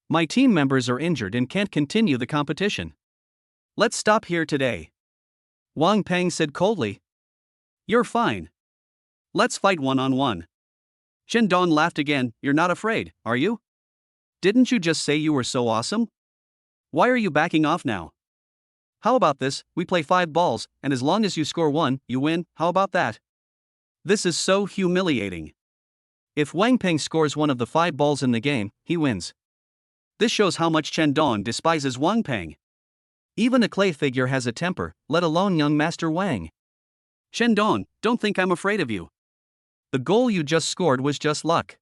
My team members are injured and can't continue the competition. Let's stop here today. Wang Peng said coldly. You're fine. Let's fight one-on-one. Chendong laughed again. You're not afraid, are you? Didn't you just say you were so awesome? Why are you backing off now? How about this, we play 5 balls, and as long as you score 1, you win, how about that? This is so humiliating. If Wang Peng scores one of the 5 balls in the game, he wins. This shows how much Chendong despises Wang Peng. Even a clay figure has a temper, let alone young Master Wang. Chendong, don't think I'm afraid of you. The goal you just scored was just luck.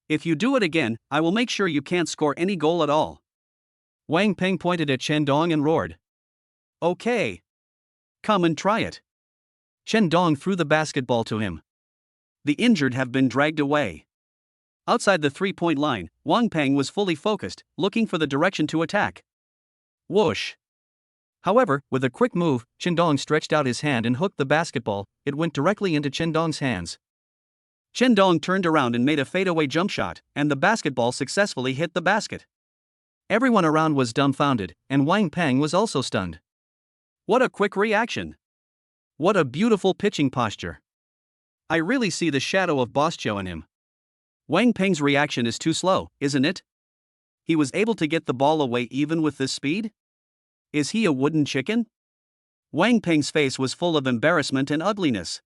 If you do it again, I will make sure you can't score any goal at all. Wang Peng pointed at Chendong and roared. Okay. Come and try it. Chendong threw the basketball to him. The injured have been dragged away. Outside the 3-point line, Wang Peng was fully focused, looking for the direction to attack. Whoosh. However, with a quick move, Chendong stretched out his hand and hooked the basketball. It went directly into Chendong's hands. Chen Dong turned around and made a fadeaway jump shot, and the basketball successfully hit the basket. Everyone around was dumbfounded, and Wang Peng was also stunned. What a quick reaction! What a beautiful pitching posture! I really see the shadow of Boss Joe in him. Wang Peng's reaction is too slow, isn't it? He was able to get the ball away even with this speed? Is he a wooden chicken? Wang Peng's face was full of embarrassment and ugliness.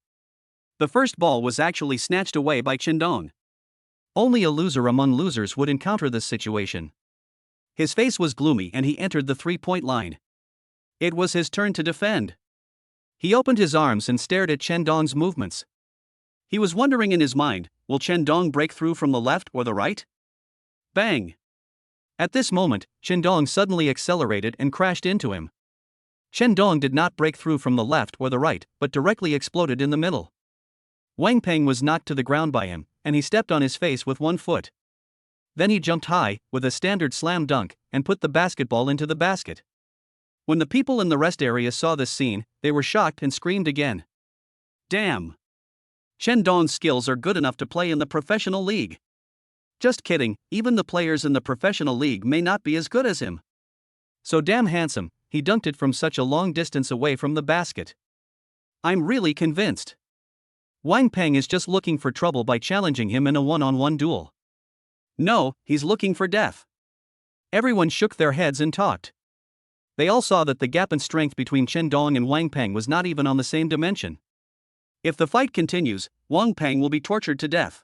The first ball was actually snatched away by Chen Dong. Only a loser among losers would encounter this situation. His face was gloomy and he entered the three-point line. It was his turn to defend. He opened his arms and stared at Chen Dong's movements. He was wondering in his mind, will Chen Dong break through from the left or the right? Bang! At this moment, Chen Dong suddenly accelerated and crashed into him. Chen Dong did not break through from the left or the right, but directly exploded in the middle. Wang Peng was knocked to the ground by him, and he stepped on his face with one foot. Then he jumped high, with a standard slam dunk, and put the basketball into the basket. When the people in the rest area saw this scene, they were shocked and screamed again. Damn! Chen Dong's skills are good enough to play in the professional league. Just kidding, even the players in the professional league may not be as good as him. So damn handsome, he dunked it from such a long distance away from the basket. I'm really convinced. Wang Peng is just looking for trouble by challenging him in a one-on-one duel. No, he's looking for death. Everyone shook their heads and talked. They all saw that the gap in strength between Chen Dong and Wang Peng was not even on the same dimension. If the fight continues, Wang Peng will be tortured to death.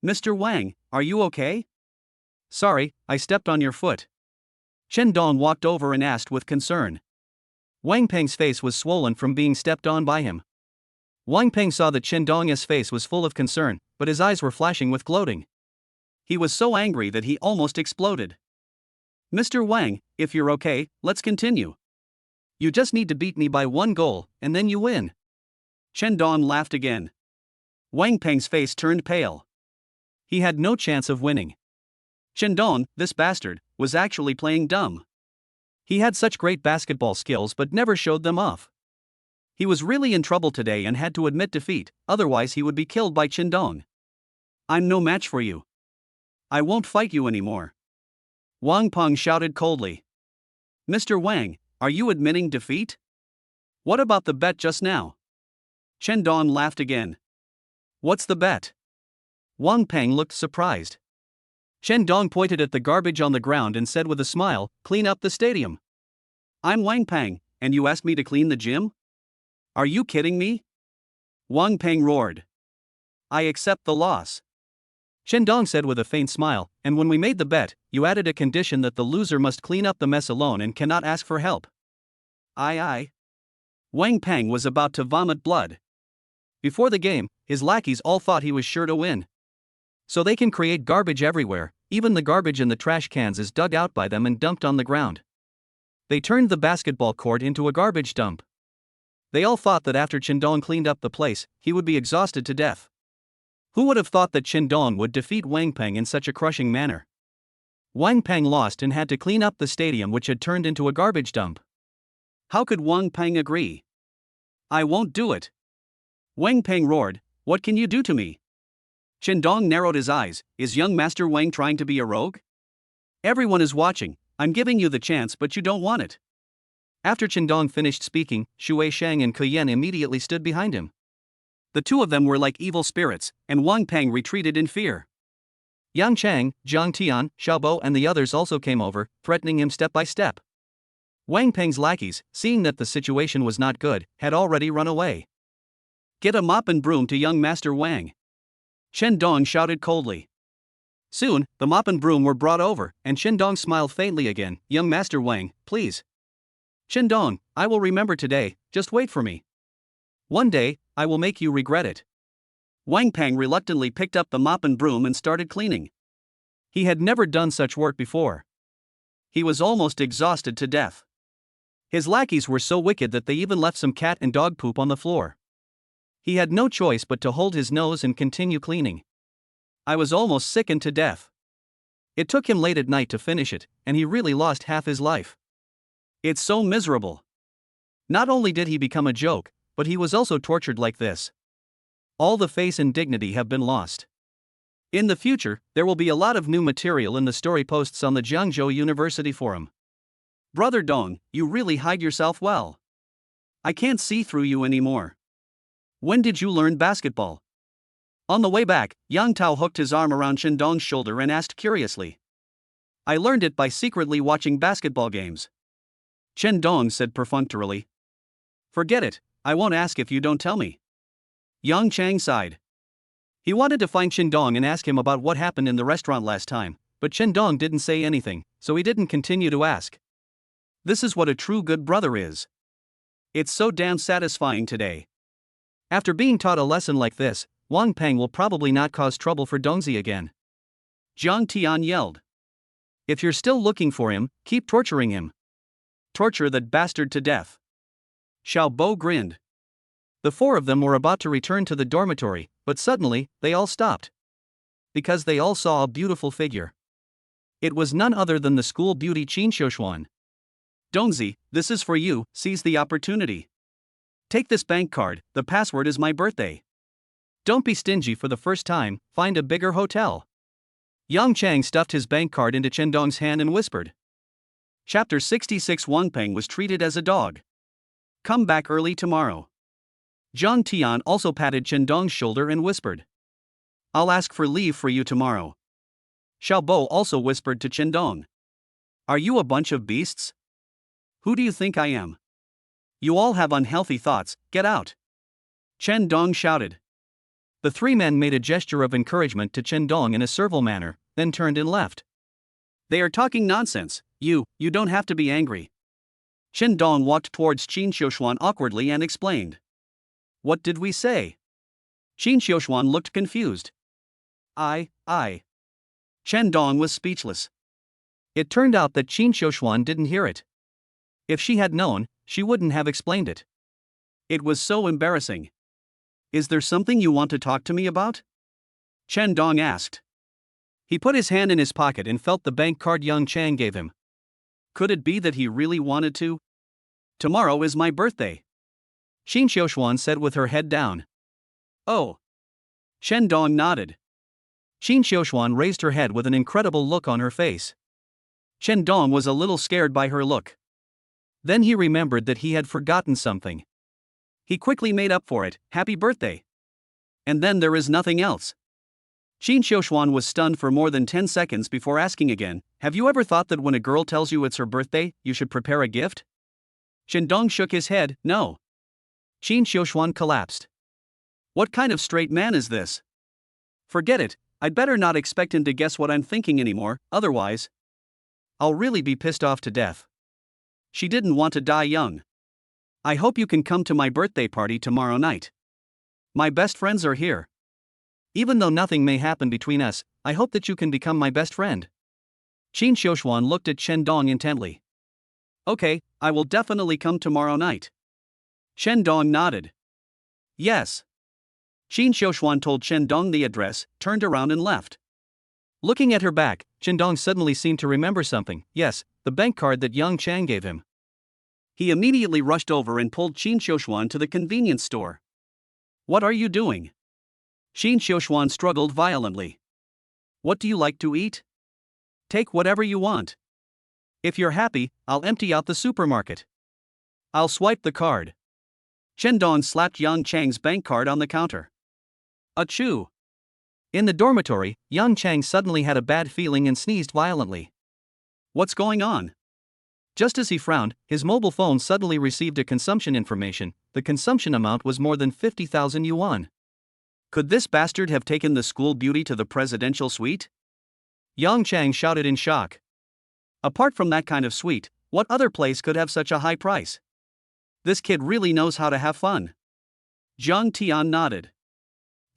Mr. Wang, are you okay? Sorry, I stepped on your foot. Chen Dong walked over and asked with concern. Wang Peng's face was swollen from being stepped on by him. Wang Peng saw that Chen Dong's face was full of concern, but his eyes were flashing with gloating. He was so angry that he almost exploded. Mr. Wang, if you're okay, let's continue. You just need to beat me by one goal, and then you win. Chen Dong laughed again. Wang Peng's face turned pale. He had no chance of winning. Chen Dong, this bastard, was actually playing dumb. He had such great basketball skills but never showed them off. He was really in trouble today and had to admit defeat, otherwise he would be killed by Chen Dong. I'm no match for you. I won't fight you anymore. Wang Peng shouted coldly. Mr. Wang, are you admitting defeat? What about the bet just now? Chen Dong laughed again. What's the bet? Wang Peng looked surprised. Chen Dong pointed at the garbage on the ground and said with a smile, clean up the stadium. I'm Wang Peng, and you asked me to clean the gym? Are you kidding me? Wang Peng roared. I accept the loss. Chen Dong said with a faint smile, and when we made the bet, you added a condition that the loser must clean up the mess alone and cannot ask for help. Aye. Wang Peng was about to vomit blood. Before the game, his lackeys all thought he was sure to win. So they can create garbage everywhere, even the garbage in the trash cans is dug out by them and dumped on the ground. They turned the basketball court into a garbage dump. They all thought that after Chen Dong cleaned up the place, he would be exhausted to death. Who would have thought that Chen Dong would defeat Wang Peng in such a crushing manner? Wang Peng lost and had to clean up the stadium which had turned into a garbage dump. How could Wang Peng agree? I won't do it. Wang Peng roared, what can you do to me? Chen Dong narrowed his eyes, is young Master Wang trying to be a rogue? Everyone is watching, I'm giving you the chance but you don't want it. After Chen Dong finished speaking, Xue Shang and Ke Yan immediately stood behind him. The two of them were like evil spirits, and Wang Peng retreated in fear. Yang Chang, Zhang Tian, Xiaobo and the others also came over, threatening him step by step. Wang Peng's lackeys, seeing that the situation was not good, had already run away. Get a mop and broom to young Master Wang. Chen Dong shouted coldly. Soon, the mop and broom were brought over, and Chen Dong smiled faintly again, young Master Wang, please. Chen Dong, I will remember today, just wait for me. One day, I will make you regret it. Wang Peng reluctantly picked up the mop and broom and started cleaning. He had never done such work before. He was almost exhausted to death. His lackeys were so wicked that they even left some cat and dog poop on the floor. He had no choice but to hold his nose and continue cleaning. I was almost sickened to death. It took him late at night to finish it, and he really lost half his life. It's so miserable. Not only did he become a joke, but he was also tortured like this. All the face and dignity have been lost. In the future, there will be a lot of new material in the story posts on the Jiangzhou University forum. Brother Dong, you really hide yourself well. I can't see through you anymore. When did you learn basketball? On the way back, Yang Tao hooked his arm around Chen Dong's shoulder and asked curiously. I learned it by secretly watching basketball games. Chen Dong said perfunctorily. Forget it, I won't ask if you don't tell me. Yang Chang sighed. He wanted to find Chen Dong and ask him about what happened in the restaurant last time, but Chen Dong didn't say anything, so he didn't continue to ask. This is what a true good brother is. It's so damn satisfying today. After being taught a lesson like this, Wang Peng will probably not cause trouble for Dongzi again. Jiang Tian yelled. If you're still looking for him, keep torturing him. Torture that bastard to death. Xiao Bo grinned. The four of them were about to return to the dormitory, but suddenly, they all stopped. Because they all saw a beautiful figure. It was none other than the school beauty Qin Xiuxuan. Dongzi, this is for you, seize the opportunity. Take this bank card, the password is my birthday. Don't be stingy for the first time, find a bigger hotel. Yang Chang stuffed his bank card into Chen Dong's hand and whispered. Chapter 66 Wang Peng was treated as a dog. Come back early tomorrow. Jiang Tian also patted Chen Dong's shoulder and whispered. I'll ask for leave for you tomorrow. Xiao Bo also whispered to Chen Dong. Are you a bunch of beasts? Who do you think I am? You all have unhealthy thoughts, get out. Chen Dong shouted. The three men made a gesture of encouragement to Chen Dong in a servile manner, then turned and left. They are talking nonsense, you don't have to be angry. Chen Dong walked towards Qin Xiuxuan awkwardly and explained. What did we say? Qin Xiuxuan looked confused. I. Chen Dong was speechless. It turned out that Qin Xiuxuan didn't hear it. If she had known, she wouldn't have explained it. It was so embarrassing. Is there something you want to talk to me about? Chen Dong asked. He put his hand in his pocket and felt the bank card Yang Chang gave him. Could it be that he really wanted to? Tomorrow is my birthday. Qin Xiuxuan said with her head down. Oh. Chen Dong nodded. Qin Xiuxuan raised her head with an incredible look on her face. Chen Dong was a little scared by her look. Then he remembered that he had forgotten something. He quickly made up for it, happy birthday. And then there is nothing else. Qin Xiuxuan was stunned for more than 10 seconds before asking again, have you ever thought that when a girl tells you it's her birthday, you should prepare a gift? Chen Dong shook his head, no. Qin Xiuxuan collapsed. What kind of straight man is this? Forget it, I'd better not expect him to guess what I'm thinking anymore, otherwise I'll really be pissed off to death. She didn't want to die young. I hope you can come to my birthday party tomorrow night. My best friends are here. Even though nothing may happen between us, I hope that you can become my best friend. Qin Xiuxuan looked at Chen Dong intently. Okay, I will definitely come tomorrow night. Chen Dong nodded. Yes. Qin Xiuxuan told Chen Dong the address, turned around and left. Looking at her back, Chen Dong suddenly seemed to remember something. Yes, the bank card that Yang Chang gave him. He immediately rushed over and pulled Qin Xiuxuan to the convenience store. What are you doing? Qin Xiuxuan struggled violently. What do you like to eat? Take whatever you want. If you're happy, I'll empty out the supermarket. I'll swipe the card. Chen Dong slapped Yang Chang's bank card on the counter. Achoo! In the dormitory, Yang Chang suddenly had a bad feeling and sneezed violently. What's going on? Just as he frowned, his mobile phone suddenly received a consumption information. The consumption amount was more than 50,000 yuan. Could this bastard have taken the school beauty to the presidential suite? Yang Chang shouted in shock. Apart from that kind of suite, what other place could have such a high price? This kid really knows how to have fun. Jiang Tian nodded.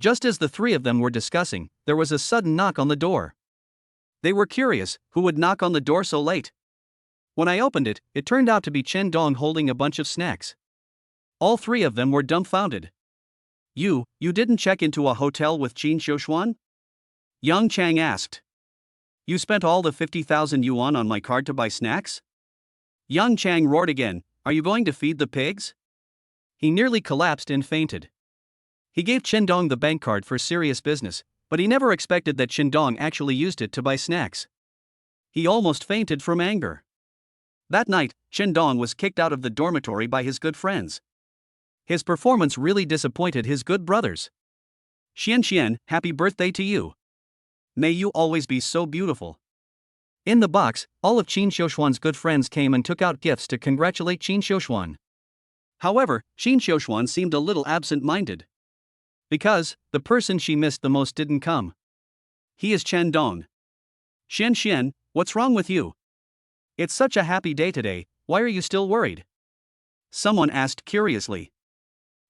Just as the three of them were discussing, there was a sudden knock on the door. They were curious, who would knock on the door so late? When I opened it, it turned out to be Chen Dong holding a bunch of snacks. All three of them were dumbfounded. You didn't check into a hotel with Qin Xiuxuan? Yang Chang asked. You spent all the 50,000 yuan on my card to buy snacks? Yang Chang roared again, are you going to feed the pigs? He nearly collapsed and fainted. He gave Qindong the bank card for serious business, but he never expected that Qindong actually used it to buy snacks. He almost fainted from anger. That night, Qindong was kicked out of the dormitory by his good friends. His performance really disappointed his good brothers. Xian, happy birthday to you. May you always be so beautiful. In the box, all of Qin Xiuxuan's good friends came and took out gifts to congratulate Qin Xiuxuan. However, Qin Xiuxuan seemed a little absent-minded. Because, the person she missed the most didn't come. He is Qindong. Xian, what's wrong with you? It's such a happy day today, why are you still worried? Someone asked curiously.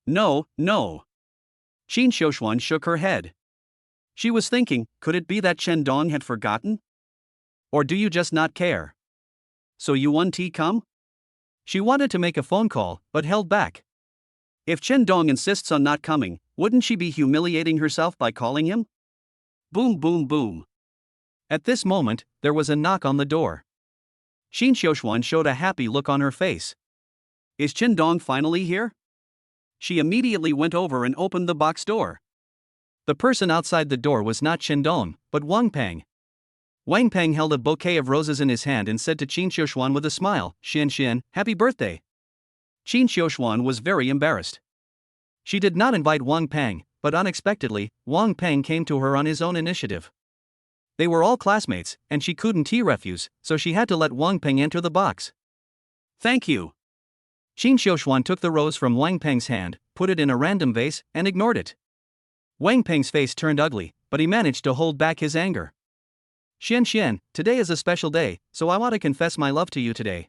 No. Qin Xiuxuan shook her head. She was thinking, could it be that Qindong had forgotten? Or do you just not care? So you want tea come? She wanted to make a phone call, but held back. If Qindong insists on not coming, wouldn't she be humiliating herself by calling him? Boom boom boom. At this moment, there was a knock on the door. Qin Xiuxuan showed a happy look on her face. Is Qindong finally here? She immediately went over and opened the box door. The person outside the door was not Qindong, but Wang Peng. Wang Peng held a bouquet of roses in his hand and said to Qin Xiuxuan with a smile, Xian, happy birthday. Qin Xiuxuan was very embarrassed. She did not invite Wang Peng, but unexpectedly, Wang Peng came to her on his own initiative. They were all classmates, and she couldn't refuse, so she had to let Wang Peng enter the box. Thank you. Qin Xiuxuan took the rose from Wang Peng's hand, put it in a random vase, and ignored it. Wang Peng's face turned ugly, but he managed to hold back his anger. Xian, today is a special day, so I want to confess my love to you today.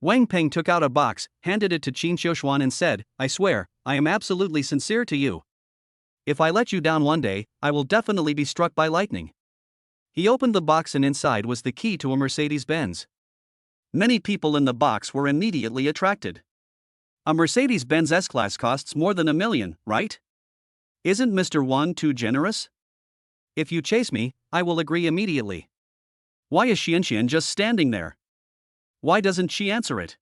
Wang Peng took out a box, handed it to Qin Xiuxuan and said, I swear, I am absolutely sincere to you. If I let you down one day, I will definitely be struck by lightning. He opened the box and inside was the key to a Mercedes-Benz. Many people in the box were immediately attracted. A Mercedes-Benz S-Class costs more than $1 million, right? Isn't Mr. Wang too generous? If you chase me, I will agree immediately. Why is Xian just standing there? Why doesn't she answer it?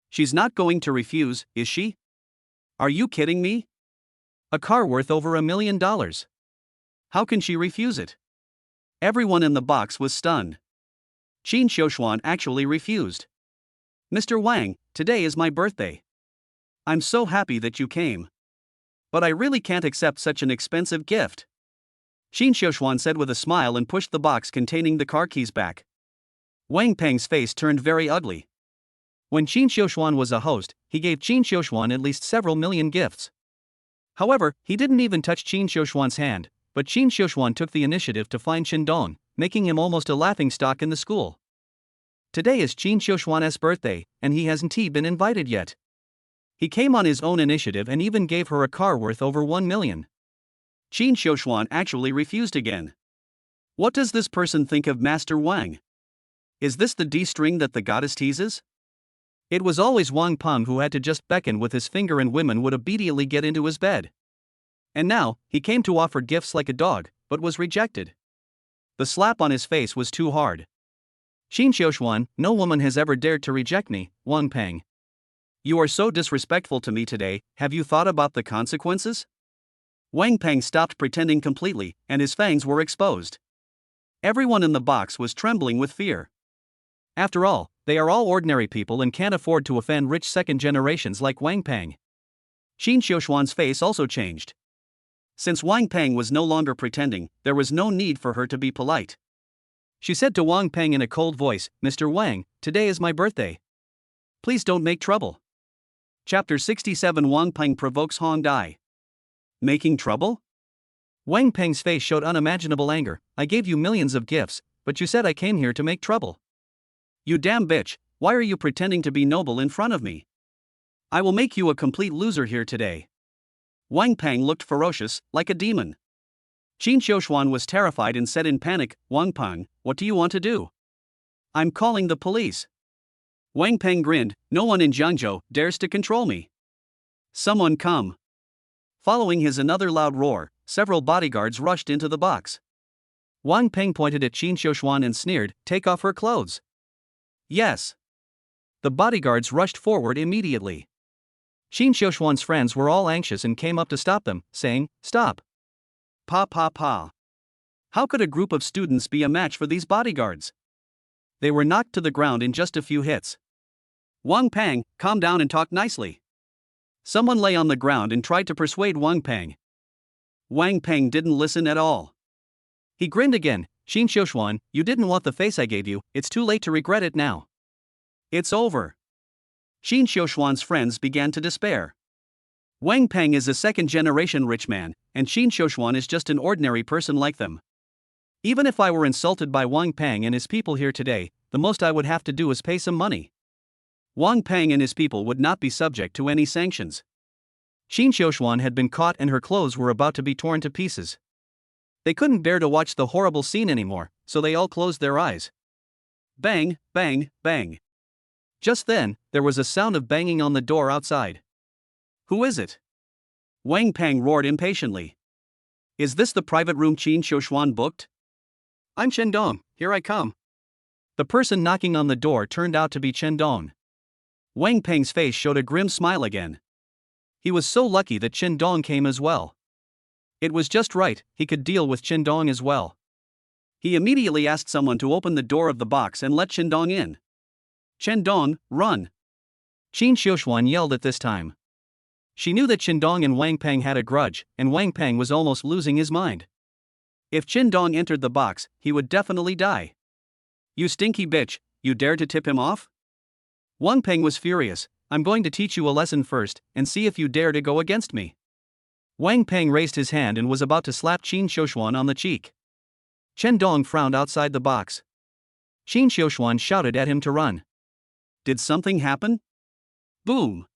She's not going to refuse, is she? Are you kidding me? A car worth over $1 million. How can she refuse it? Everyone in the box was stunned. Qin Xiuxuan actually refused. Mr. Wang, today is my birthday. I'm so happy that you came. But I really can't accept such an expensive gift. Qin Xiuxuan said with a smile and pushed the box containing the car keys back. Wang Peng's face turned very ugly. When Qin Xiuxuan was a host, he gave Qin Xiuxuan at least several million gifts. However, he didn't even touch Qin Xiuxuan's hand, but Qin Xiuxuan took the initiative to find Qindong, making him almost a laughingstock in the school. Today is Qin Xiuxuan's birthday, and he hasn't been invited yet. He came on his own initiative and even gave her a car worth over $1 million. Qin Xiuxuan actually refused again. What does this person think of Master Wang? Is this the D-string that the goddess teases? It was always Wang Peng who had to just beckon with his finger and women would immediately get into his bed. And now, he came to offer gifts like a dog, but was rejected. The slap on his face was too hard. Qin Xiuxuan, no woman has ever dared to reject me, Wang Peng. You are so disrespectful to me today, have you thought about the consequences? Wang Peng stopped pretending completely, and his fangs were exposed. Everyone in the box was trembling with fear. After all, they are all ordinary people and can't afford to offend rich second generations like Wang Peng. Qin Xiuxuan's face also changed. Since Wang Peng was no longer pretending, there was no need for her to be polite. She said to Wang Peng in a cold voice, Mr. Wang, today is my birthday. Please don't make trouble. Chapter 67 Wang Peng provokes Hong Dai. Making trouble? Wang Peng's face showed unimaginable anger. I gave you millions of gifts, but you said I came here to make trouble. You damn bitch, why are you pretending to be noble in front of me? I will make you a complete loser here today. Wang Peng looked ferocious, like a demon. Qin Xiuxuan was terrified and said in panic, Wang Peng, what do you want to do? I'm calling the police. Wang Peng grinned, no one in Jiangzhou dares to control me. Someone come. Following his another loud roar, several bodyguards rushed into the box. Wang Peng pointed at Qin Xiuxuan and sneered, take off her clothes. Yes. The bodyguards rushed forward immediately. Qin Shouxuan's friends were all anxious and came up to stop them, saying, "Stop. Pa pa pa. How could a group of students be a match for these bodyguards?" They were knocked to the ground in just a few hits. "Wang Pang, calm down and talk nicely." Someone lay on the ground and tried to persuade Wang Pang. Wang Pang didn't listen at all. He grinned again. "Qin Shouxuan, you didn't want the face I gave you, it's too late to regret it now. It's over." Qin Shouxuan's friends began to despair. Wang Pang is a second-generation rich man, and Qin Shouxuan is just an ordinary person like them. Even if I were insulted by Wang Pang and his people here today, the most I would have to do is pay some money. Wang Pang and his people would not be subject to any sanctions. Qin Shouxuan had been caught and her clothes were about to be torn to pieces. They couldn't bear to watch the horrible scene anymore, so they all closed their eyes. Bang, bang, bang. Just then, there was a sound of banging on the door outside. "Who is it?" Wang Pang roared impatiently. "Is this the private room Qin Shouxuan booked?" "I'm Chen Dong, here I come." The person knocking on the door turned out to be Chen Dong. Wang Pang's face showed a grim smile again. He was so lucky that Chen Dong came as well. It was just right, he could deal with Chen Dong as well. He immediately asked someone to open the door of the box and let Chen Dong in. "Chen Dong, run!" Qin Shouxuan yelled at this time. She knew that Chen Dong and Wang Pang had a grudge, and Wang Pang was almost losing his mind. If Chen Dong entered the box, he would definitely die. "You stinky bitch, you dare to tip him off?" Wang Pang was furious. "I'm going to teach you a lesson first, and see if you dare to go against me." Wang Pang raised his hand and was about to slap Qin Shouxuan on the cheek. Chen Dong frowned outside the box. Qin Shouxuan shouted at him to run. Did something happen? Boom!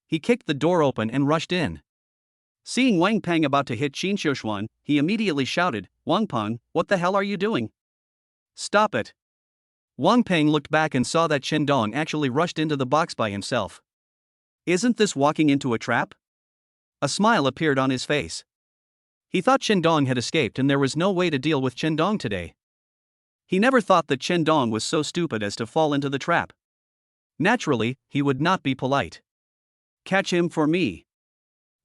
He kicked the door open and rushed in. Seeing Wang Pang about to hit Qin Shouxuan, he immediately shouted, "Wang Pang, what the hell are you doing? Stop it!" Wang Pang looked back and saw that Chen Dong actually rushed into the box by himself. Isn't this walking into a trap? A smile appeared on his face. He thought Chen Dong had escaped and there was no way to deal with Chen Dong today. He never thought that Chen Dong was so stupid as to fall into the trap. Naturally, he would not be polite. "Catch him for me."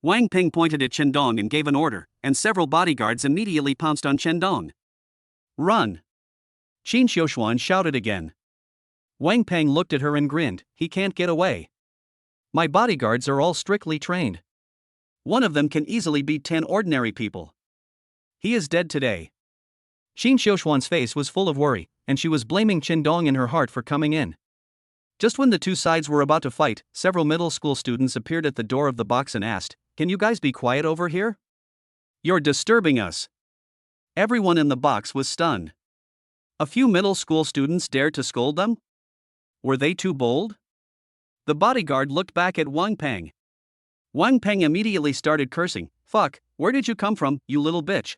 Wang Ping pointed at Chen Dong and gave an order, and several bodyguards immediately pounced on Chen Dong. "Run!" Qin Shouxuan shouted again. Wang Peng looked at her and grinned. "He can't get away. My bodyguards are all strictly trained. One of them can easily beat 10 ordinary people. He is dead today." Qin Shouxuan's face was full of worry, and she was blaming Chen Dong in her heart for coming in. Just when the two sides were about to fight, several middle school students appeared at the door of the box and asked, "Can you guys be quiet over here? You're disturbing us." Everyone in the box was stunned. A few middle school students dared to scold them? Were they too bold? The bodyguard looked back at Wang Peng. Wang Peng immediately started cursing. "Fuck, where did you come from, you little bitch?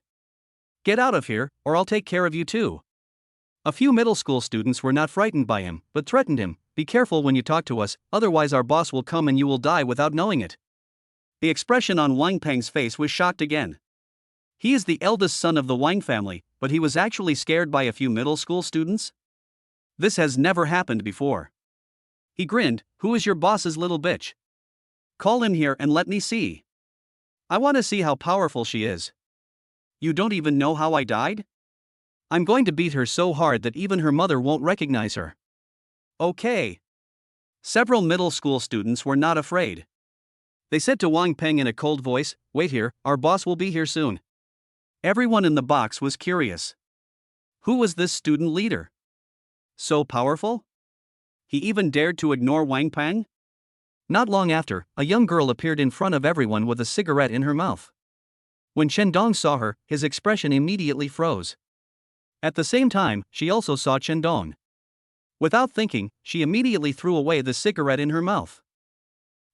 Get out of here, or I'll take care of you too." A few middle school students were not frightened by him, but threatened him, "Be careful when you talk to us, otherwise our boss will come and you will die without knowing it." The expression on Wang Peng's face was shocked again. He is the eldest son of the Wang family, but he was actually scared by a few middle school students? This has never happened before. He grinned. "Who is your boss's little bitch? Call him here and let me see. I want to see how powerful she is. You don't even know how I died? I'm going to beat her so hard that even her mother won't recognize her." Okay. Several middle school students were not afraid. They said to Wang Peng in a cold voice, "Wait here, our boss will be here soon." Everyone in the box was curious. Who was this student leader? So powerful? He even dared to ignore Wang Peng? Not long after, a young girl appeared in front of everyone with a cigarette in her mouth. When Chen Dong saw her, his expression immediately froze. At the same time, she also saw Chen Dong. Without thinking, she immediately threw away the cigarette in her mouth.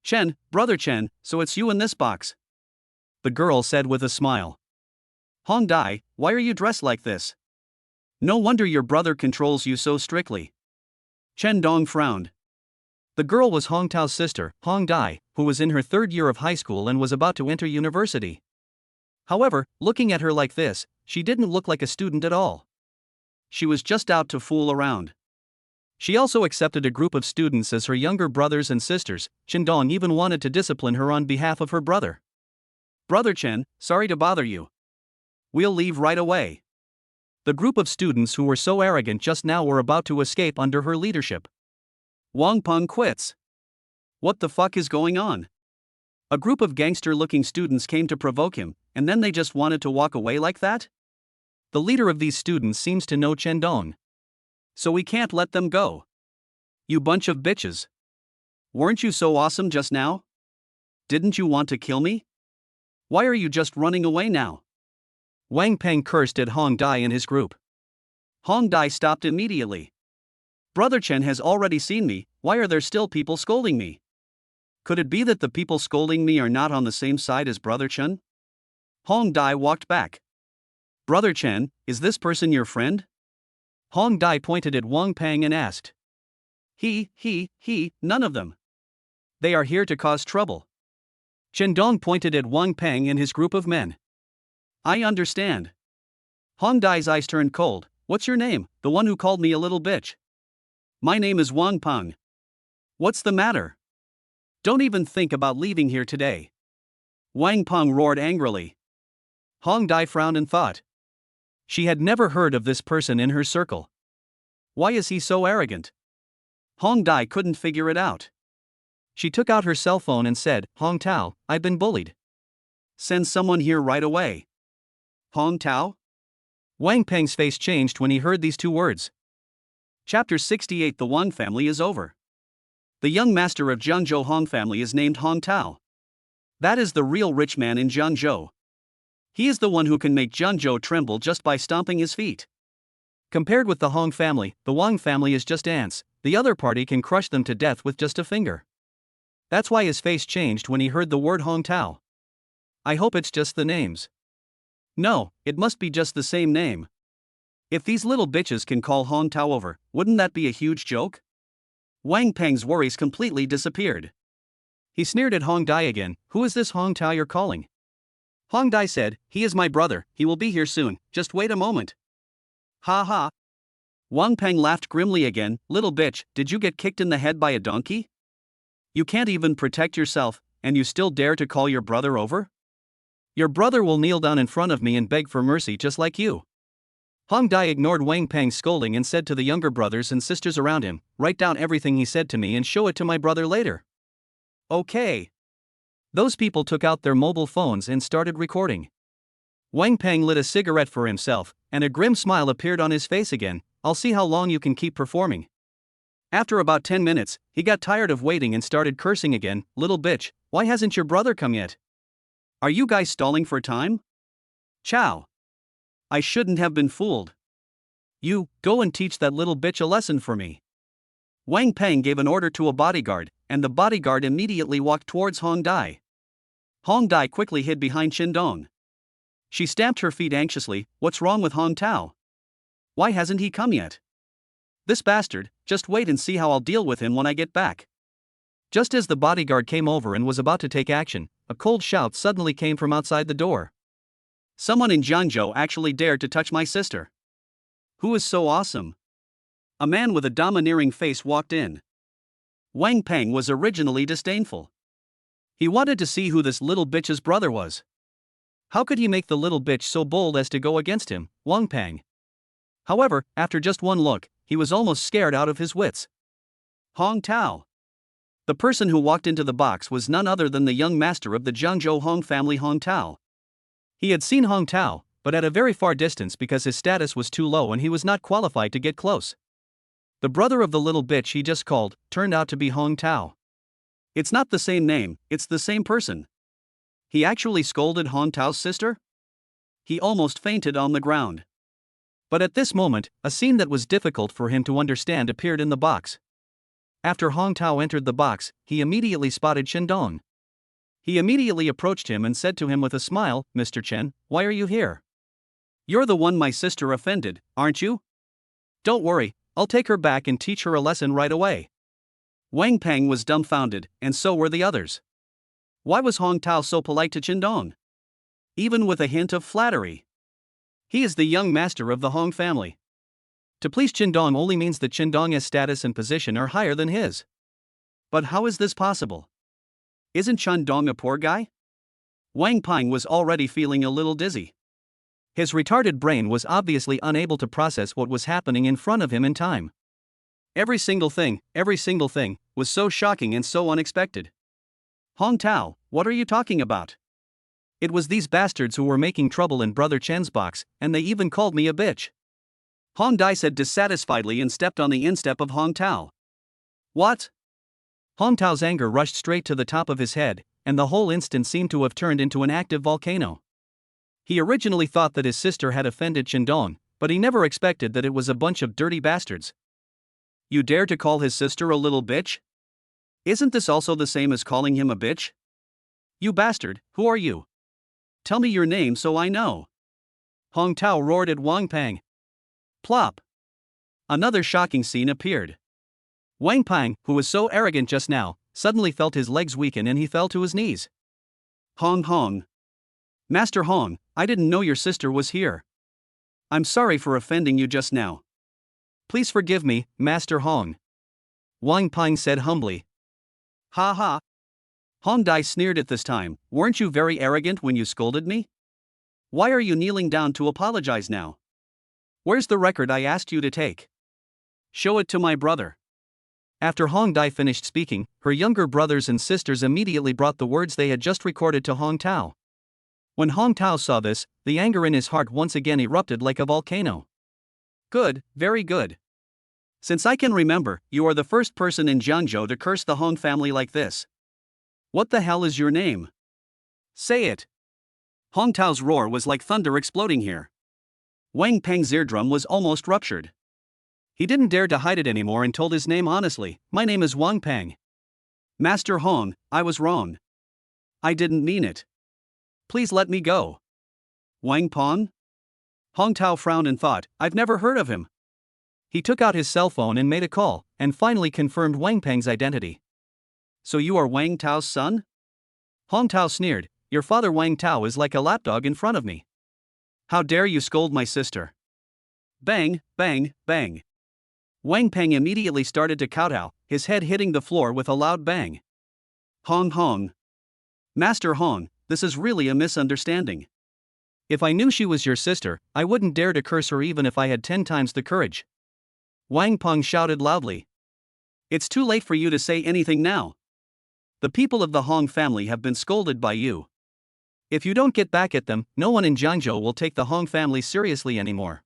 "Chen, brother Chen, so it's you in this box?" the girl said with a smile. "Hong Dai, why are you dressed like this? No wonder your brother controls you so strictly." Chen Dong frowned. The girl was Hong Tao's sister, Hong Dai, who was in her 3rd year of high school and was about to enter university. However, looking at her like this, she didn't look like a student at all. She was just out to fool around. She also accepted a group of students as her younger brothers and sisters. Chendong even wanted to discipline her on behalf of her brother. Brother Chen, sorry to bother you. We'll leave right away. The group of students who were so arrogant just now were about to escape under her leadership. Wang Peng quits. What the fuck is going on? A group of gangster-looking students came to provoke him, and then they just wanted to walk away like that? The leader of these students seems to know Chendong. So we can't let them go. You bunch of bitches. Weren't you so awesome just now? Didn't you want to kill me? Why are you just running away now? Wang Peng cursed at Hong Dai and his group. Hong Dai stopped immediately. Brother Chen has already seen me, why are there still people scolding me? Could it be that the people scolding me are not on the same side as Brother Chen? Hong Dai walked back. Brother Chen, is this person your friend? Hong Dai pointed at Wang Peng and asked. He, none of them. They are here to cause trouble. Chendong pointed at Wang Peng and his group of men. I understand. Hong Dai's eyes turned cold. What's your name, the one who called me a little bitch? My name is Wang Peng. What's the matter? Don't even think about leaving here today. Wang Peng roared angrily. Hong Dai frowned and thought. She had never heard of this person in her circle. Why is he so arrogant? Hong Dai couldn't figure it out. She took out her cell phone and said, Hong Tao, I've been bullied. Send someone here right away. Hong Tao? Wang Peng's face changed when he heard these two words. Chapter 68. The Wang family is over. The young master of Jiangzhou Hong family is named Hong Tao. That is the real rich man in Jiangzhou. He is the one who can make Jiangzhou tremble just by stomping his feet. Compared with the Hong family, the Wang family is just ants. The other party can crush them to death with just a finger. That's why his face changed when he heard the word Hong Tao. I hope it's just the names. No, it must be just the same name. If these little bitches can call Hong Tao over, wouldn't that be a huge joke? Wang Peng's worries completely disappeared. He sneered at Hong Dai again. Who is this Hong Tao you're calling? Hong Dai said, he is my brother, he will be here soon, just wait a moment. Ha ha. Wang Peng laughed grimly again. Little bitch, did you get kicked in the head by a donkey? You can't even protect yourself, and you still dare to call your brother over? Your brother will kneel down in front of me and beg for mercy just like you. Hong Dai ignored Wang Peng's scolding and said to the younger brothers and sisters around him, write down everything he said to me and show it to my brother later. Okay. Those people took out their mobile phones and started recording. Wang Peng lit a cigarette for himself, and a grim smile appeared on his face again. I'll see how long you can keep performing. After about 10 minutes, he got tired of waiting and started cursing again. Little bitch, why hasn't your brother come yet? Are you guys stalling for time? Chow. I shouldn't have been fooled. You, go and teach that little bitch a lesson for me. Wang Peng gave an order to a bodyguard, and the bodyguard immediately walked towards Hong Dai. Hong Dai quickly hid behind Chendong. She stamped her feet anxiously. What's wrong with Hong Tao? Why hasn't he come yet? This bastard, just wait and see how I'll deal with him when I get back. Just as the bodyguard came over and was about to take action, a cold shout suddenly came from outside the door. Someone in Jiangzhou actually dared to touch my sister. Who is so awesome? A man with a domineering face walked in. Wang Peng was originally disdainful. He wanted to see who this little bitch's brother was. How could he make the little bitch so bold as to go against him, Wang Peng? However, after just one look, he was almost scared out of his wits. Hong Tao. The person who walked into the box was none other than the young master of the Jiangzhou Hong family, Hong Tao. He had seen Hong Tao, but at a very far distance because his status was too low and he was not qualified to get close. The brother of the little bitch he just called turned out to be Hong Tao. It's not the same name, it's the same person. He actually scolded Hong Tao's sister? He almost fainted on the ground. But at this moment, a scene that was difficult for him to understand appeared in the box. After Hong Tao entered the box, he immediately spotted Chendong. He immediately approached him and said to him with a smile, Mr. Chen, why are you here? You're the one my sister offended, aren't you? Don't worry, I'll take her back and teach her a lesson right away. Wang Peng was dumbfounded, and so were the others. Why was Hong Tao so polite to Chendong? Even with a hint of flattery. He is the young master of the Hong family. To please Qindong only means that Qindong's status and position are higher than his. But how is this possible? Isn't Qindong a poor guy? Wang Ping was already feeling a little dizzy. His retarded brain was obviously unable to process what was happening in front of him in time. Every single thing, was so shocking and so unexpected. Hong Tao, what are you talking about? It was these bastards who were making trouble in Brother Chen's box, and they even called me a bitch. Hong Dai said dissatisfiedly and stepped on the instep of Hong Tao. What? Hong Tao's anger rushed straight to the top of his head, and the whole instant seemed to have turned into an active volcano. He originally thought that his sister had offended Qindong, but he never expected that it was a bunch of dirty bastards. You dare to call his sister a little bitch? Isn't this also the same as calling him a bitch? You bastard, who are you? Tell me your name so I know. Hong Tao roared at Wang Ping. Plop. Another shocking scene appeared. Wang Ping, who was so arrogant just now, suddenly felt his legs weaken and he fell to his knees. Hong. Master Hong, I didn't know your sister was here. I'm sorry for offending you just now. Please forgive me, Master Hong. Wang Ping said humbly. Ha ha. Hong Dai sneered at this time. Weren't you very arrogant when you scolded me? Why are you kneeling down to apologize now? Where's the record I asked you to take? Show it to my brother. After Hong Dai finished speaking, her younger brothers and sisters immediately brought the words they had just recorded to Hong Tao. When Hong Tao saw this, the anger in his heart once again erupted like a volcano. Good, very good. Since I can remember, you are the first person in Jiangzhou to curse the Hong family like this. What the hell is your name? Say it. Hong Tao's roar was like thunder exploding here. Wang Peng's eardrum was almost ruptured. He didn't dare to hide it anymore and told his name honestly. My name is Wang Peng. Master Hong, I was wrong. I didn't mean it. Please let me go. Wang Peng? Hong Tao frowned and thought, I've never heard of him. He took out his cell phone and made a call, and finally confirmed Wang Peng's identity. So you are Wang Tao's son? Hong Tao sneered, your father Wang Tao is like a lapdog in front of me. How dare you scold my sister? Bang, bang, bang. Wang Peng immediately started to kowtow, his head hitting the floor with a loud bang. Hong. Master Hong, this is really a misunderstanding. If I knew she was your sister, I wouldn't dare to curse her even if I had 10 times the courage. Wang Peng shouted loudly. It's too late for you to say anything now. The people of the Hong family have been scolded by you. If you don't get back at them, no one in Jiangzhou will take the Hong family seriously anymore.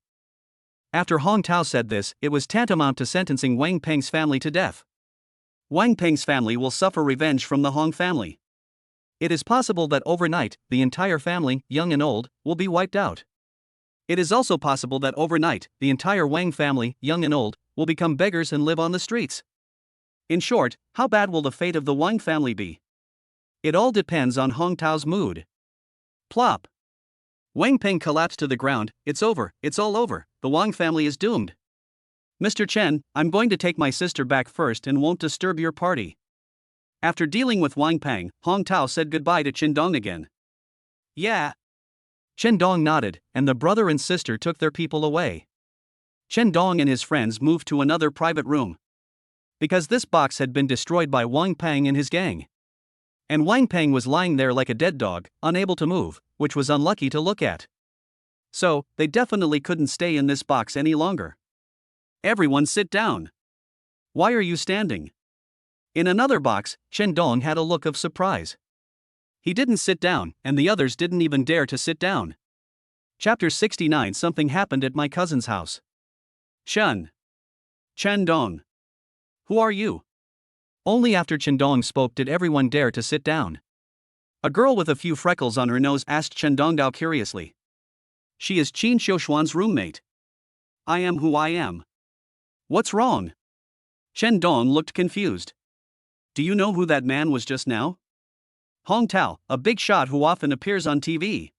After Hong Tao said this, it was tantamount to sentencing Wang Peng's family to death. Wang Peng's family will suffer revenge from the Hong family. It is possible that overnight, the entire family, young and old, will be wiped out. It is also possible that overnight, the entire Wang family, young and old, will become beggars and live on the streets. In short, how bad will the fate of the Wang family be? It all depends on Hong Tao's mood. Plop. Wang Peng collapsed to the ground. It's over, it's all over, the Wang family is doomed. Mr. Chen, I'm going to take my sister back first and won't disturb your party. After dealing with Wang Peng, Hong Tao said goodbye to Qindong again. Yeah. Qindong nodded, and the brother and sister took their people away. Qindong and his friends moved to another private room. Because this box had been destroyed by Wang Peng and his gang. And Wang Peng was lying there like a dead dog, unable to move, which was unlucky to look at. So, they definitely couldn't stay in this box any longer. Everyone sit down. Why are you standing? In another box, Qindong had a look of surprise. He didn't sit down, and the others didn't even dare to sit down. Chapter 69. Something happened at my cousin's house. Qindong. Who are you? Only after Qindong spoke did everyone dare to sit down. A girl with a few freckles on her nose asked Qindong curiously. She is Qin Xiuxuan's roommate. I am who I am. What's wrong? Qindong looked confused. Do you know who that man was just now? Hong Tao, a big shot who often appears on TV.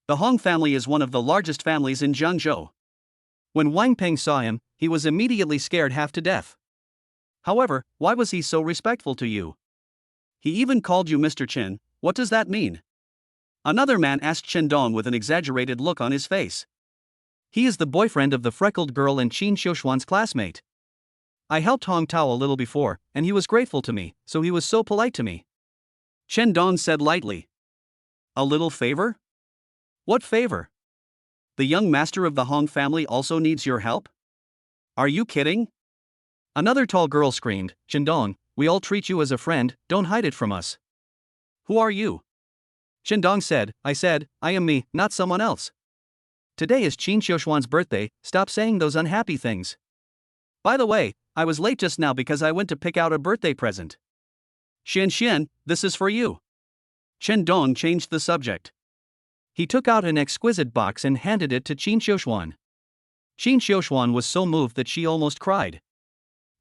The Hong family is one of the largest families in Jiangzhou. When Wang Peng saw him, he was immediately scared half to death. However, why was he so respectful to you? He even called you Mr. Qin. What does that mean? Another man asked Qindong with an exaggerated look on his face. He is the boyfriend of the freckled girl and Qin Xiuxuan's classmate. I helped Hong Tao a little before, and he was grateful to me, so he was so polite to me. Chen Dong said lightly. A little favor? What favor? The young master of the Hong family also needs your help? Are you kidding? Another tall girl screamed, Chen Dong, we all treat you as a friend, don't hide it from us. Who are you? Chen Dong said, I am me, not someone else. Today is Qin Xiuxuan's birthday, stop saying those unhappy things. By the way, I was late just now because I went to pick out a birthday present. Xian, this is for you. Chen Dong changed the subject. He took out an exquisite box and handed it to Qin Xiuxuan. Qin Xiuxuan was so moved that she almost cried.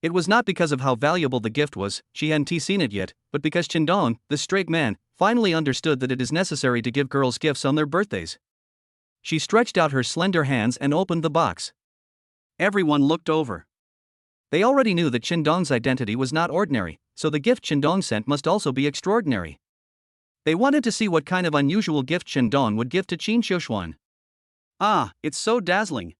It was not because of how valuable the gift was, she hadn't seen it yet, but because Chen Dong, the straight man, finally understood that it is necessary to give girls gifts on their birthdays. She stretched out her slender hands and opened the box. Everyone looked over. They already knew that Chen Dong's identity was not ordinary, so the gift Chen Dong sent must also be extraordinary. They wanted to see what kind of unusual gift Chen Dong would give to Qin Xiuxuan. Ah, it's so dazzling.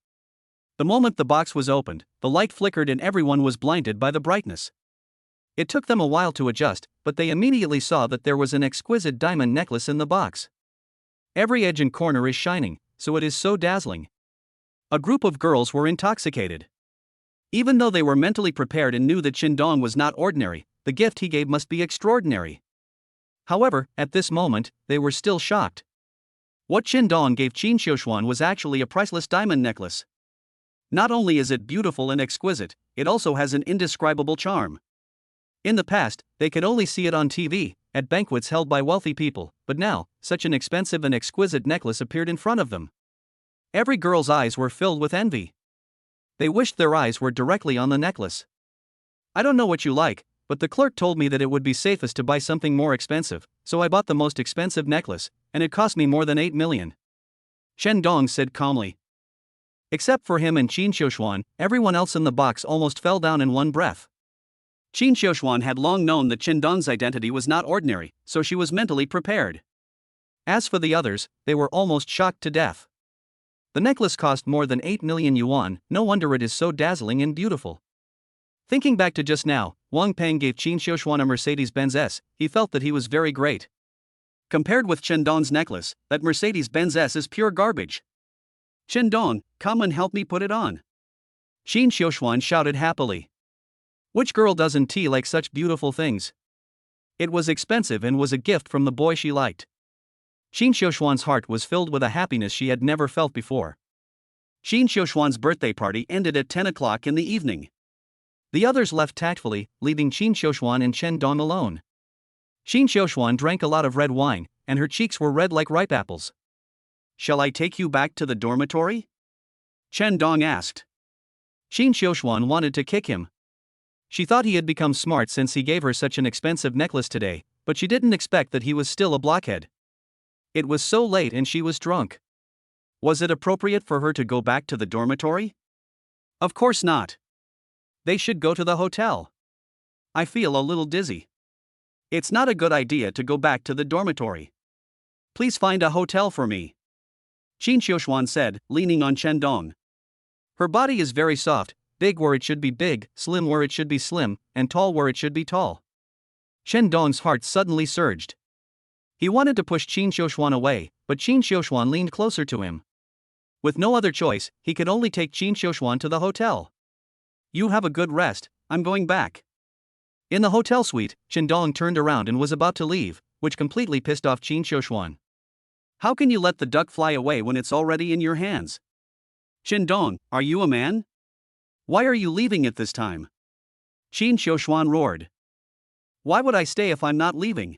The moment the box was opened, the light flickered and everyone was blinded by the brightness. It took them a while to adjust, but they immediately saw that there was an exquisite diamond necklace in the box. Every edge and corner is shining, so it is so dazzling. A group of girls were intoxicated. Even though they were mentally prepared and knew that Chen Dong was not ordinary, the gift he gave must be extraordinary. However, at this moment, they were still shocked. What Chen Dong gave Qin Xiuxuan was actually a priceless diamond necklace. Not only is it beautiful and exquisite, it also has an indescribable charm. In the past, they could only see it on TV, at banquets held by wealthy people, but now, such an expensive and exquisite necklace appeared in front of them. Every girl's eyes were filled with envy. They wished their eyes were directly on the necklace. I don't know what you like, but the clerk told me that it would be safest to buy something more expensive, so I bought the most expensive necklace, and it cost me more than 8 million. Chen Dong said calmly. Except for him and Qin Xiuxuan, everyone else in the box almost fell down in one breath. Qin Xiuxuan had long known that Chen Dong's identity was not ordinary, so she was mentally prepared. As for the others, they were almost shocked to death. The necklace cost more than 8 million yuan, no wonder it is so dazzling and beautiful. Thinking back to just now, Wang Peng gave Qin Xiuxuan a Mercedes-Benz S, he felt that he was very great. Compared with Chen Dong's necklace, that Mercedes-Benz S is pure garbage. Chen Dong, come and help me put it on. Qin Xiuxuan shouted happily. Which girl doesn't like such beautiful things? It was expensive and was a gift from the boy she liked. Qin Xiuxuan's heart was filled with a happiness she had never felt before. Qin Xiuxuan's birthday party ended at 10 o'clock in the evening. The others left tactfully, leaving Qin Xiuxuan and Chen Dong alone. Qin Xiuxuan drank a lot of red wine, and her cheeks were red like ripe apples. Shall I take you back to the dormitory? Chen Dong asked. Qin Xiuxuan wanted to kick him. She thought he had become smart since he gave her such an expensive necklace today, but she didn't expect that he was still a blockhead. It was so late and she was drunk. Was it appropriate for her to go back to the dormitory? Of course not. They should go to the hotel. I feel a little dizzy. It's not a good idea to go back to the dormitory. Please find a hotel for me. Qin Xiuxuan said, leaning on Chen Dong. Her body is very soft, big where it should be big, slim where it should be slim, and tall where it should be tall. Chen Dong's heart suddenly surged. He wanted to push Qin Xiuxuan away, but Qin Xiuxuan leaned closer to him. With no other choice, he could only take Qin Xiuxuan to the hotel. You have a good rest, I'm going back. In the hotel suite, Chen Dong turned around and was about to leave, which completely pissed off Qin Xiuxuan. How can you let the duck fly away when it's already in your hands? Chen Dong, are you a man? Why are you leaving at this time? Qin Xiuxuan roared. Why would I stay if I'm not leaving?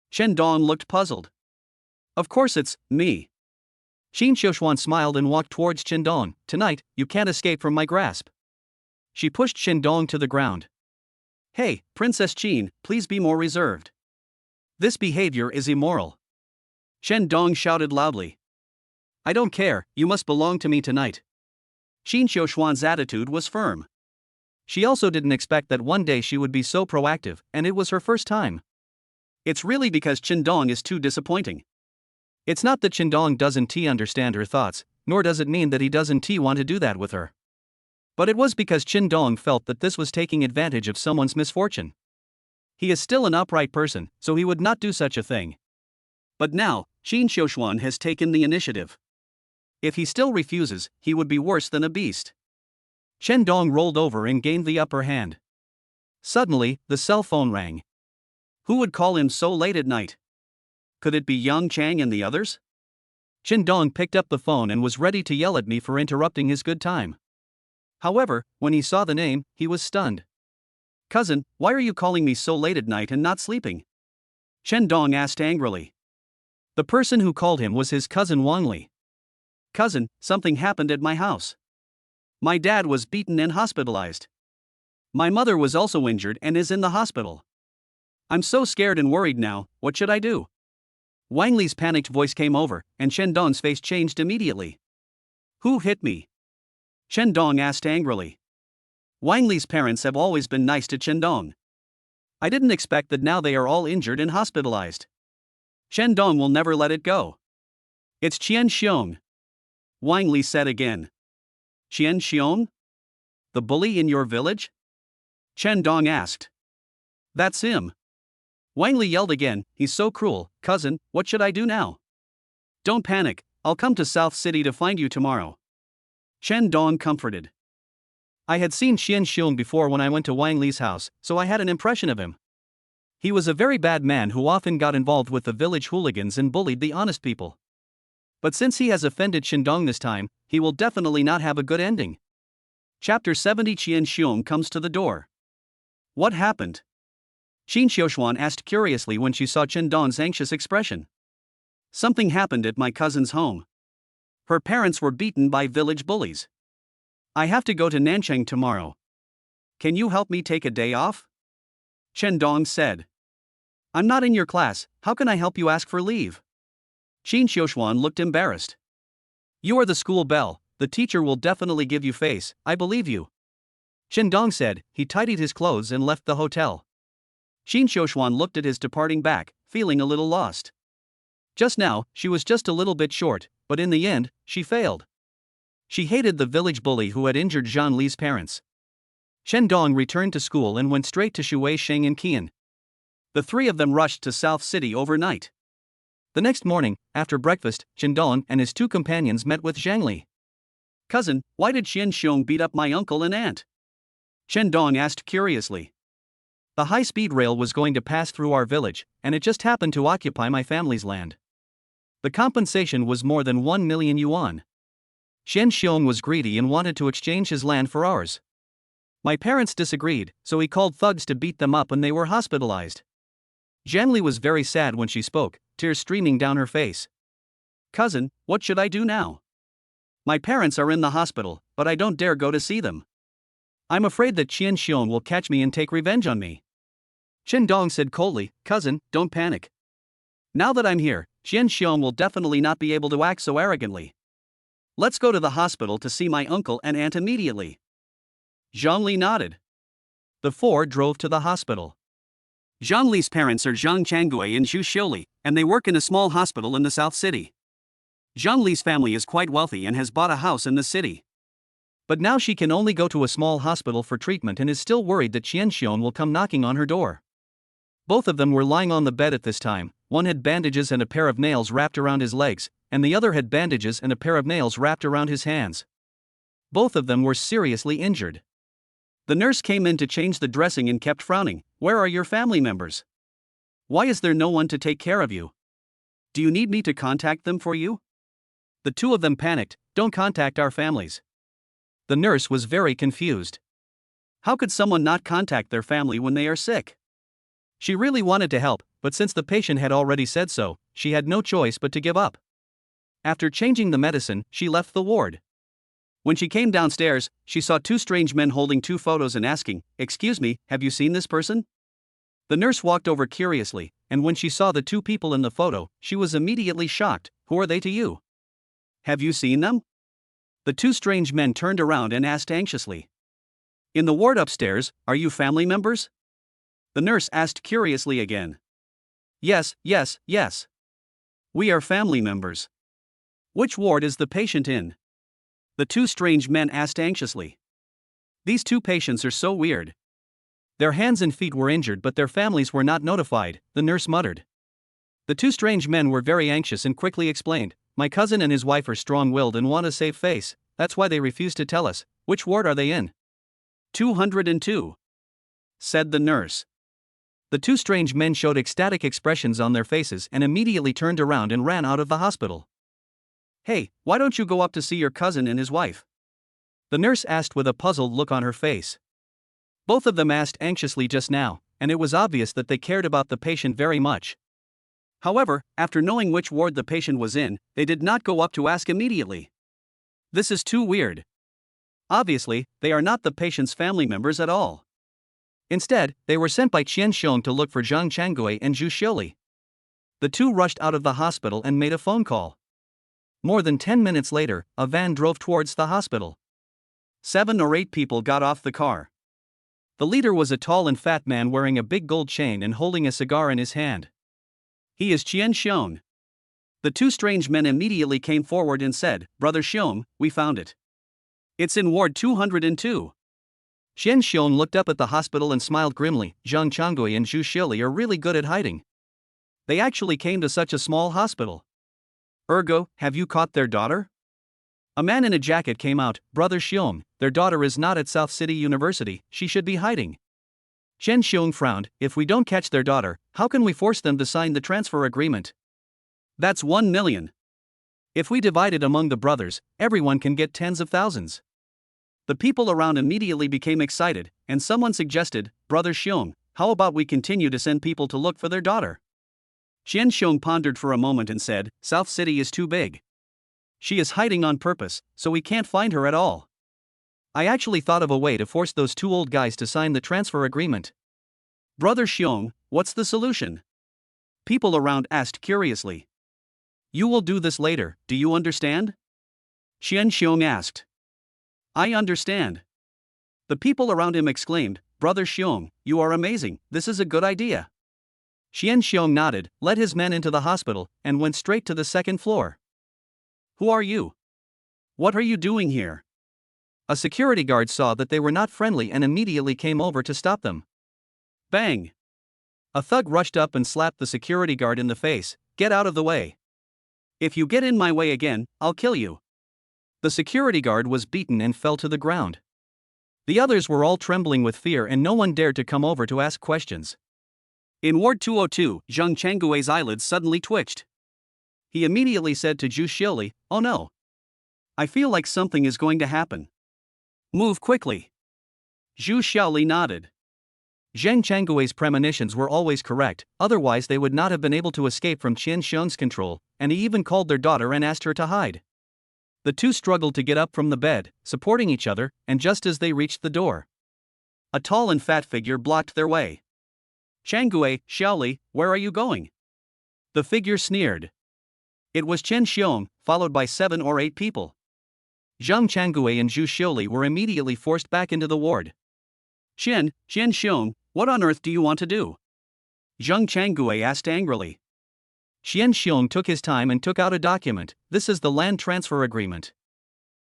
Chen Dong looked puzzled. Of course it's me. Qin Xiuxuan smiled and walked towards Chen Dong. Tonight, you can't escape from my grasp. She pushed Chen Dong to the ground. Hey, Princess Qin, please be more reserved. This behavior is immoral. Chen Dong shouted loudly. I don't care, you must belong to me tonight. Qin Xiuxuan's attitude was firm. She also didn't expect that one day she would be so proactive, and it was her first time. It's really because Chen Dong is too disappointing. It's not that Chen Dong doesn't understand her thoughts, nor does it mean that he doesn't want to do that with her. But it was because Qin Dong felt that this was taking advantage of someone's misfortune. He is still an upright person, so he would not do such a thing. But now, Qin Xiuxuan has taken the initiative. If he still refuses, he would be worse than a beast. Chen Dong rolled over and gained the upper hand. Suddenly, the cell phone rang. Who would call him so late at night? Could it be Yang Chang and the others? Chen Dong picked up the phone and was ready to yell at me for interrupting his good time. However, when he saw the name, he was stunned. Cousin, why are you calling me so late at night and not sleeping? Chen Dong asked angrily. The person who called him was his cousin Wang Li. Cousin, something happened at my house. My dad was beaten and hospitalized. My mother was also injured and is in the hospital. I'm so scared and worried now, what should I do? Wang Li's panicked voice came over, and Chen Dong's face changed immediately. Who hit me? Chen Dong asked angrily. Wang Li's parents have always been nice to Chen Dong. I didn't expect that now they are all injured and hospitalized. Chen Dong will never let it go. It's Qian Xiong. Wang Li said again. Qian Xiong? The bully in your village? Chen Dong asked. That's him. Wang Li yelled again, he's so cruel, cousin, what should I do now? Don't panic, I'll come to South City to find you tomorrow. Chen Dong comforted. I had seen Qian Xiong before when I went to Wang Li's house, so I had an impression of him. He was a very bad man who often got involved with the village hooligans and bullied the honest people. But since he has offended Chen Dong this time, he will definitely not have a good ending. Chapter 70 Qian Xiong comes to the door. What happened? Qin Xiuxuan asked curiously when she saw Chen Dong's anxious expression. Something happened at my cousin's home. Her parents were beaten by village bullies. I have to go to Nanchang tomorrow. Can you help me take a day off? Chen Dong said. I'm not in your class, how can I help you ask for leave? Qin Xiuxuan looked embarrassed. You are the school belle, the teacher will definitely give you face, I believe you. Chen Dong said. He tidied his clothes and left the hotel. Qin Xiuxuan looked at his departing back, feeling a little lost. Just now, she was just a little bit short, but in the end, she failed. She hated the village bully who had injured Zhang Li's parents. Chen Dong returned to school and went straight to Shui Sheng and Qian. The three of them rushed to South City overnight. The next morning, after breakfast, Chen Dong and his two companions met with Zhang Li. Cousin, why did Qian Xiong beat up my uncle and aunt? Chen Dong asked curiously. The high-speed rail was going to pass through our village, and it just happened to occupy my family's land. The compensation was more than 1 million yuan. Qian Xiong was greedy and wanted to exchange his land for ours. My parents disagreed, so he called thugs to beat them up and they were hospitalized. Zhang Li was very sad when she spoke, tears streaming down her face. Cousin, what should I do now? My parents are in the hospital, but I don't dare go to see them. I'm afraid that Qian Xiong will catch me and take revenge on me. Chen Dong said coldly, Cousin, don't panic. Now that I'm here, Qian Xiong will definitely not be able to act so arrogantly. Let's go to the hospital to see my uncle and aunt immediately. Zhang Li nodded. The four drove to the hospital. Zhang Li's parents are Zhang Changgui and Zhu Xiuli, and they work in a small hospital in the South City. Zhang Li's family is quite wealthy and has bought a house in the city. But now she can only go to a small hospital for treatment and is still worried that Qian Xiong will come knocking on her door. Both of them were lying on the bed at this time. One had bandages and a pair of nails wrapped around his legs, and the other had bandages and a pair of nails wrapped around his hands. Both of them were seriously injured. The nurse came in to change the dressing and kept frowning. Where are your family members? Why is there no one to take care of you? Do you need me to contact them for you? The two of them panicked. Don't contact our families. The nurse was very confused. How could someone not contact their family when they are sick? She really wanted to help, but since the patient had already said so, she had no choice but to give up. After changing the medicine, she left the ward. When she came downstairs, she saw two strange men holding two photos and asking, Excuse me, have you seen this person? The nurse walked over curiously, and when she saw the two people in the photo, she was immediately shocked. Who are they to you? Have you seen them? The two strange men turned around and asked anxiously. In the ward upstairs, are you family members? The nurse asked curiously again. Yes. We are family members. Which ward is the patient in? The two strange men asked anxiously. These two patients are so weird. Their hands and feet were injured but their families were not notified, the nurse muttered. The two strange men were very anxious and quickly explained, my cousin and his wife are strong-willed and want to save face, that's why they refuse to tell us. Which ward are they in? 202. Said the nurse. The two strange men showed ecstatic expressions on their faces and immediately turned around and ran out of the hospital. Hey, why don't you go up to see your cousin and his wife? The nurse asked with a puzzled look on her face. Both of them asked anxiously just now, and it was obvious that they cared about the patient very much. However, after knowing which ward the patient was in, they did not go up to ask immediately. This is too weird. Obviously, they are not the patient's family members at all. Instead, they were sent by Qian Xiong to look for Zhang Changgui and Zhu Xiuli. The two rushed out of the hospital and made a phone call. More than 10 minutes later, a van drove towards the hospital. 7 or 8 people got off the car. The leader was a tall and fat man wearing a big gold chain and holding a cigar in his hand. He is Qian Xiong. The two strange men immediately came forward and said, Brother Xiong, we found it. It's in Ward 202. Qian Xiong looked up at the hospital and smiled grimly. Zhang Changgui and Zhu Xiuli are really good at hiding. They actually came to such a small hospital. Ergo, have you caught their daughter? A man in a jacket came out. Brother Xiong, their daughter is not at South City University, she should be hiding. Qian Xiong frowned. If we don't catch their daughter, how can we force them to sign the transfer agreement? That's 1 million. If we divide it among the brothers, everyone can get tens of thousands. The people around immediately became excited, and someone suggested, Brother Xiong, how about we continue to send people to look for their daughter? Qian Xiong pondered for a moment and said, South City is too big. She is hiding on purpose, so we can't find her at all. I actually thought of a way to force those two old guys to sign the transfer agreement. Brother Xiong, what's the solution? People around asked curiously. You will do this later, do you understand? Qian Xiong asked. I understand. The people around him exclaimed, Brother Xiong, you are amazing, this is a good idea. Qian Xiong nodded, led his men into the hospital, and went straight to the second floor. Who are you? What are you doing here? A security guard saw that they were not friendly and immediately came over to stop them. Bang! A thug rushed up and slapped the security guard in the face. Get out of the way. If you get in my way again, I'll kill you. The security guard was beaten and fell to the ground. The others were all trembling with fear and no one dared to come over to ask questions. In Ward 202, Zhang Changgui's eyelids suddenly twitched. He immediately said to Zhu Xiuli, Oh no. I feel like something is going to happen. Move quickly. Zhu Xiuli nodded. Zhang Changgui's premonitions were always correct, otherwise they would not have been able to escape from Qian Xiong's control, and he even called their daughter and asked her to hide. The two struggled to get up from the bed, supporting each other, and just as they reached the door, a tall and fat figure blocked their way. Changgui, Xiaoli, where are you going? The figure sneered. It was Qian Xiong, followed by 7 or 8 people. Zhang Changgui and Zhu Xiuli were immediately forced back into the ward. Qian Xiong, what on earth do you want to do? Zhang Changgui asked angrily. Qian Xiong took his time and took out a document. This is the land transfer agreement.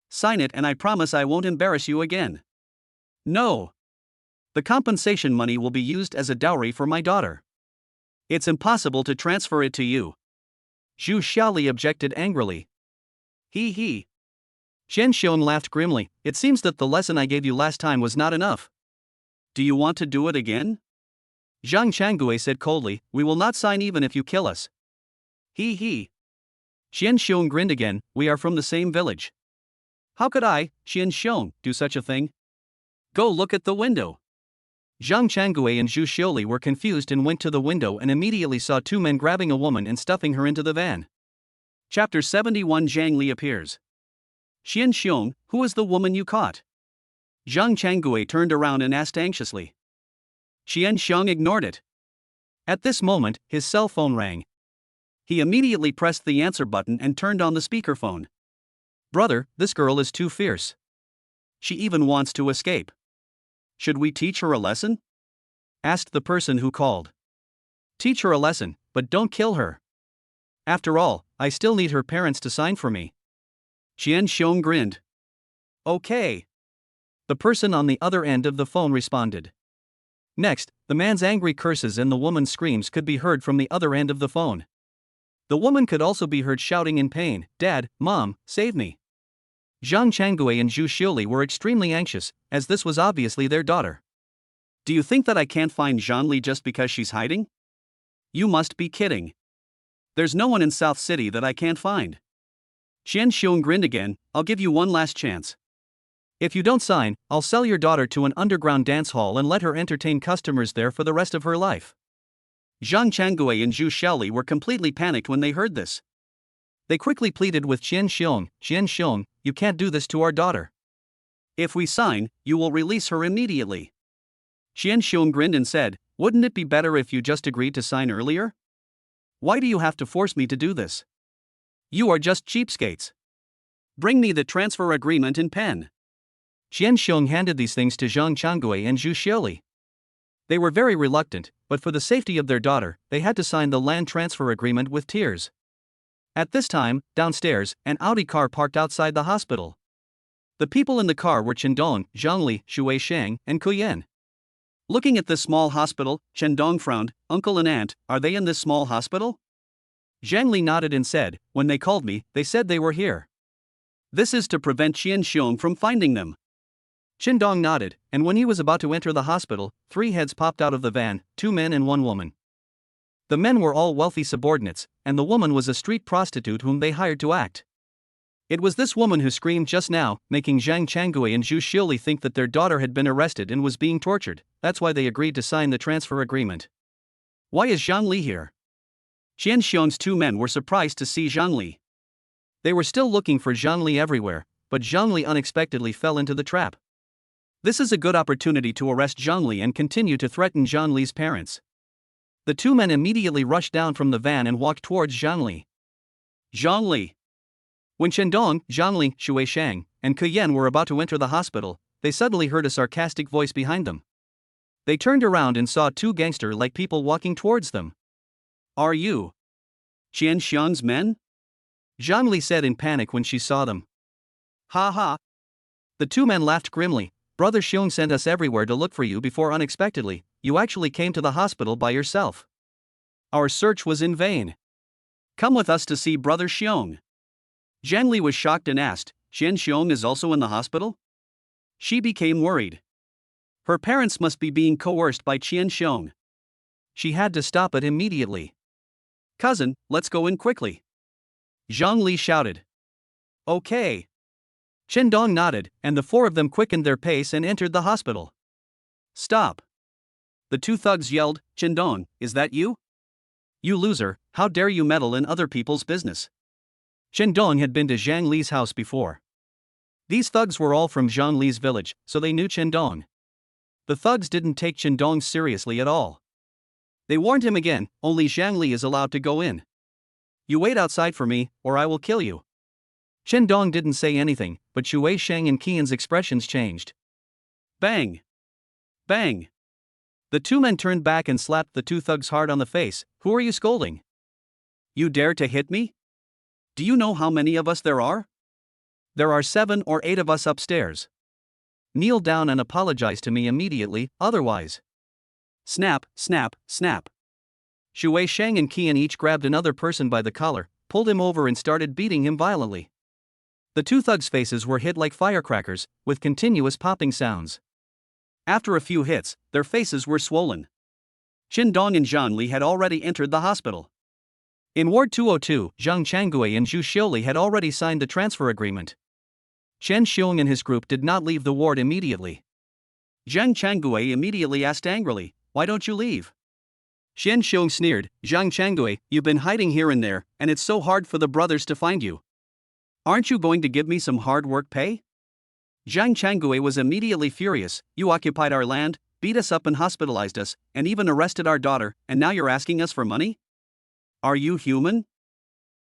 Sign it and I promise I won't embarrass you again. No. The compensation money will be used as a dowry for my daughter. It's impossible to transfer it to you. Zhu Xiaoli objected angrily. He. Qian Xiong laughed grimly. It seems that the lesson I gave you last time was not enough. Do you want to do it again? Zhang Changgui said coldly, we will not sign even if you kill us. He. Qian Xiong grinned again, we are from the same village. How could I, Qian Xiong, do such a thing? Go look at the window. Zhang Changgui and Zhu Xiuli were confused and went to the window and immediately saw 2 men grabbing a woman and stuffing her into the van. Chapter 71 Zhang Li appears. Qian Xiong, who is the woman you caught? Zhang Changgui turned around and asked anxiously. Qian Xiong ignored it. At this moment, his cell phone rang. He immediately pressed the answer button and turned on the speakerphone. Brother, this girl is too fierce. She even wants to escape. Should we teach her a lesson? Asked the person who called. Teach her a lesson, but don't kill her. After all, I still need her parents to sign for me. Qian Xiong grinned. Okay. The person on the other end of the phone responded. Next, the man's angry curses and the woman's screams could be heard from the other end of the phone. The woman could also be heard shouting in pain, "Dad, Mom, save me." Zhang Changgui and Zhu Xiuli were extremely anxious, as this was obviously their daughter. Do you think that I can't find Zhangli just because she's hiding? You must be kidding. There's no one in South City that I can't find. Qian Xiong grinned again. I'll give you one last chance. If you don't sign, I'll sell your daughter to an underground dance hall and let her entertain customers there for the rest of her life. Zhang Changgui and Zhu Xiaoli were completely panicked when they heard this. They quickly pleaded with Qian Xiong, you can't do this to our daughter. If we sign, you will release her immediately. Qian Xiong grinned and said, wouldn't it be better if you just agreed to sign earlier? Why do you have to force me to do this? You are just cheapskates. Bring me the transfer agreement and pen. Qian Xiong handed these things to Zhang Changgui and Zhu Xiaoli. They were very reluctant, but for the safety of their daughter, they had to sign the land transfer agreement with tears. At this time, downstairs, an Audi car parked outside the hospital. The people in the car were Chendong, Zhangli, Shui Shang, and Kuyen. Looking at this small hospital, Chendong frowned. Uncle and aunt, are they in this small hospital? Zhangli nodded and said, when they called me, they said they were here. This is to prevent Qian Xiong from finding them. Chendong nodded, and when he was about to enter the hospital, 3 heads popped out of the van, 2 men and 1 woman. The men were all wealthy subordinates, and the woman was a street prostitute whom they hired to act. It was this woman who screamed just now, making Zhang Changgui and Zhu Xiuli think that their daughter had been arrested and was being tortured. That's why they agreed to sign the transfer agreement. Why is Zhang Li here? Qian Xiong's 2 men were surprised to see Zhang Li. They were still looking for Zhang Li everywhere, but Zhang Li unexpectedly fell into the trap. This is a good opportunity to arrest Zhang Li and continue to threaten Zhang Li's parents. The 2 men immediately rushed down from the van and walked towards Zhang Li. Zhang Li. When Chendong, Zhang Li, Shui Shang, and Kuyen were about to enter the hospital, they suddenly heard a sarcastic voice behind them. They turned around and saw 2 gangster-like people walking towards them. Are you Qian Xiong's men? Zhang Li said in panic when she saw them. Ha ha. The 2 men laughed grimly. Brother Xiong sent us everywhere to look for you before unexpectedly, you actually came to the hospital by yourself. Our search was in vain. Come with us to see Brother Xiong. Zhang Li was shocked and asked, Qian Xiong is also in the hospital? She became worried. Her parents must be being coerced by Qian Xiong. She had to stop it immediately. Cousin, let's go in quickly. Zhang Li shouted. Okay. Chendong nodded, and the 4 of them quickened their pace and entered the hospital. Stop. The 2 thugs yelled, Chendong, is that you? You loser, how dare you meddle in other people's business? Chendong had been to Zhang Li's house before. These thugs were all from Zhang Li's village, so they knew Chendong. The thugs didn't take Chendong seriously at all. They warned him again, only Zhang Li is allowed to go in. You wait outside for me, or I will kill you. Chendong didn't say anything, but Shui Shang and Qian's expressions changed. Bang! Bang! The 2 men turned back and slapped the 2 thugs hard on the face. Who are you scolding? You dare to hit me? Do you know how many of us there are? There are 7 or 8 of us upstairs. Kneel down and apologize to me immediately, otherwise. Snap, snap, snap. Shui Shang and Qian each grabbed another person by the collar, pulled him over and started beating him violently. The 2 thugs' faces were hit like firecrackers, with continuous popping sounds. After a few hits, their faces were swollen. Chendong and Zhang Li had already entered the hospital. In Ward 202, Zhang Changgui and Zhu Xiuli had already signed the transfer agreement. Qian Xiong and his group did not leave the ward immediately. Zhang Changgui immediately asked angrily, why don't you leave? Qian Xiong sneered, Zhang Changgui, you've been hiding here and there, and it's so hard for the brothers to find you. Aren't you going to give me some hard work pay? Zhang Changgui was immediately furious. You occupied our land, beat us up and hospitalized us, and even arrested our daughter, and now you're asking us for money? Are you human?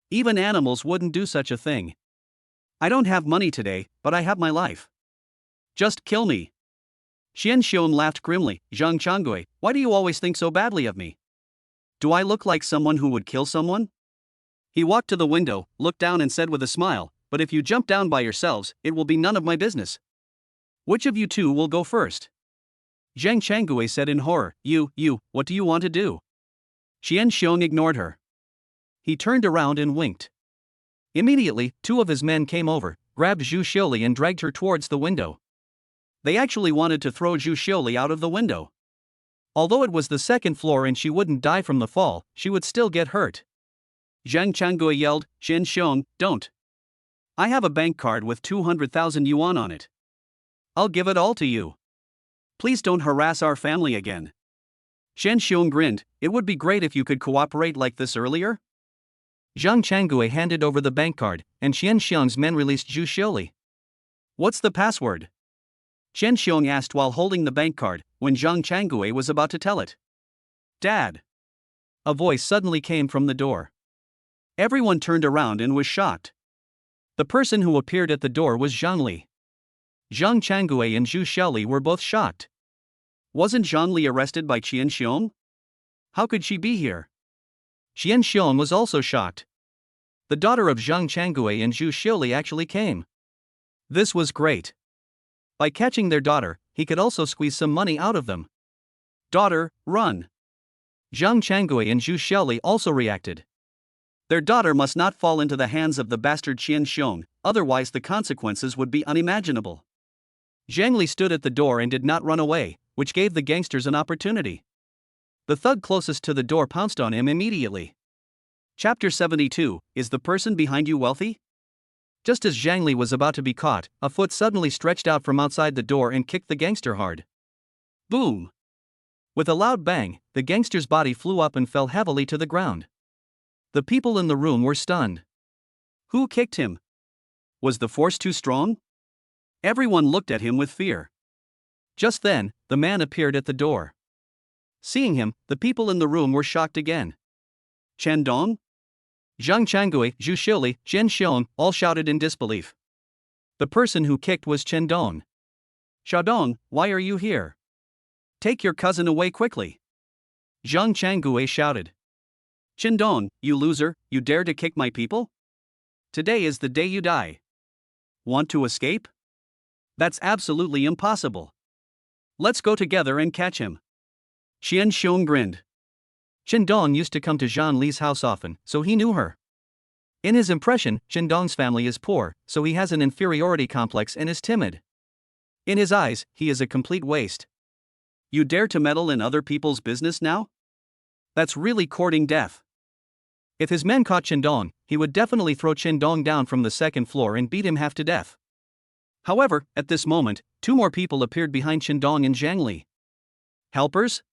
Even animals wouldn't do such a thing. I don't have money today, but I have my life. Just kill me. Qian Xiong laughed grimly. Zhang Changgui, why do you always think so badly of me? Do I look like someone who would kill someone? He walked to the window, looked down and said with a smile, but if you jump down by yourselves, it will be none of my business. Which of you two will go first? Zhang Changgui said in horror. You, what do you want to do? Qian Xiong ignored her. He turned around and winked. Immediately, two of his men came over, grabbed Zhu Xiuli and dragged her towards the window. They actually wanted to throw Zhu Xiuli out of the window. Although it was the second floor and she wouldn't die from the fall, she would still get hurt. Zhang Changgui yelled, Qian Xiong, don't. I have a bank card with 200,000 yuan on it. I'll give it all to you. Please don't harass our family again. Qian Xiong grinned. It would be great if you could cooperate like this earlier. Zhang Changgui handed over the bank card, and Qian Xiong's men released Zhu Xiuli. What's the password? Qian Xiong asked while holding the bank card, when Zhang Changgui was about to tell it. Dad! A voice suddenly came from the door. Everyone turned around and was shocked. The person who appeared at the door was Zhang Li. Zhang Changgui and Zhu Xiuli were both shocked. Wasn't Zhang Li arrested by Qian Xiong? How could she be here? Qian Xiong was also shocked. The daughter of Zhang Changgui and Zhu Xiuli actually came. This was great. By catching their daughter, he could also squeeze some money out of them. Daughter, run! Zhang Changgui and Zhu Xiuli also reacted. Their daughter must not fall into the hands of the bastard Qian Xiong, otherwise the consequences would be unimaginable. Zhang Li stood at the door and did not run away, which gave the gangsters an opportunity. The thug closest to the door pounced on him immediately. Chapter 72, Is the person behind you wealthy? Just as Zhang Li was about to be caught, a foot suddenly stretched out from outside the door and kicked the gangster hard. Boom! With a loud bang, the gangster's body flew up and fell heavily to the ground. The people in the room were stunned. Who kicked him? Was the force too strong? Everyone looked at him with fear. Just then, the man appeared at the door. Seeing him, the people in the room were shocked again. Chen Dong? Zhang Changgui, Zhu Xiuli, Qian Xiong all shouted in disbelief. The person who kicked was Chen Dong. Xiaodong, why are you here? Take your cousin away quickly. Zhang Changgui shouted. Chen Dong, you loser, you dare to kick my people? Today is the day you die. Want to escape? That's absolutely impossible. Let's go together and catch him. Qian Xiong grinned. Chen Dong used to come to Zhang Li's house often, so he knew her. In his impression, Chen Dong's family is poor, so he has an inferiority complex and is timid. In his eyes, he is a complete waste. You dare to meddle in other people's business now? That's really courting death. If his men caught Chen Dong, he would definitely throw Chen Dong down from the second floor and beat him half to death. However, at this moment, two more people appeared behind Chen Dong and Zhang Li. Helpers?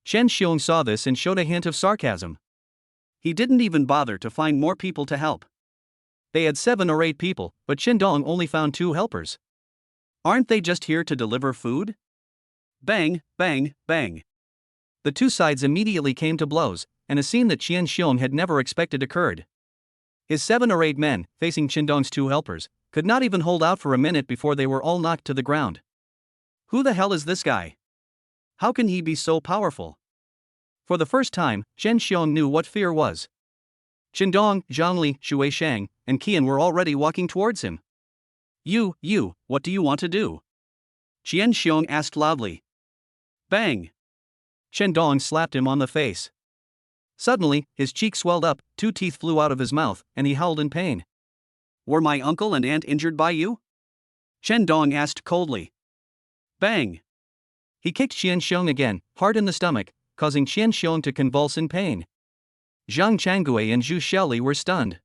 Qian Xiong saw this and showed a hint of sarcasm. He didn't even bother to find more people to help. They had 7 or 8 people, but Chen Dong only found 2 helpers. Aren't they just here to deliver food? Bang, bang, bang. The two sides immediately came to blows, and a scene that Qian Xiong had never expected occurred. His 7 or 8 men, facing Chen Dong's 2 helpers, could not even hold out for a minute before they were all knocked to the ground. Who the hell is this guy? How can he be so powerful? For the first time, Qian Xiong knew what fear was. Chen Dong, Zhang Li, Shui Shang, and Qian were already walking towards him. You, what do you want to do? Qian Xiong asked loudly. Bang! Chen Dong slapped him on the face. Suddenly, his cheek swelled up, 2 teeth flew out of his mouth, and he howled in pain. Were my uncle and aunt injured by you? Chen Dong asked coldly. Bang! He kicked Qian Xiong again, hard in the stomach, causing Qian Xiong to convulse in pain. Zhang Changgui and Zhu Xiuli were stunned.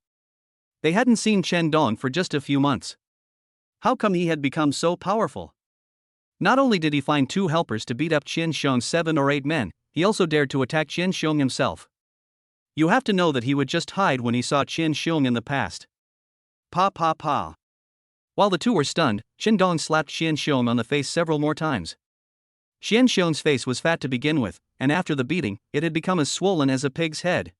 They hadn't seen Chen Dong for just a few months. How come he had become so powerful? Not only did he find 2 helpers to beat up Qian Xiong's 7 or 8 men, he also dared to attack Qian Xiong himself. You have to know that he would just hide when he saw Qian Xiong in the past. Pa pa pa. While the two were stunned, Chen Dong slapped Qian Xiong on the face several more times. Qian Xiong's face was fat to begin with, and after the beating, it had become as swollen as a pig's head.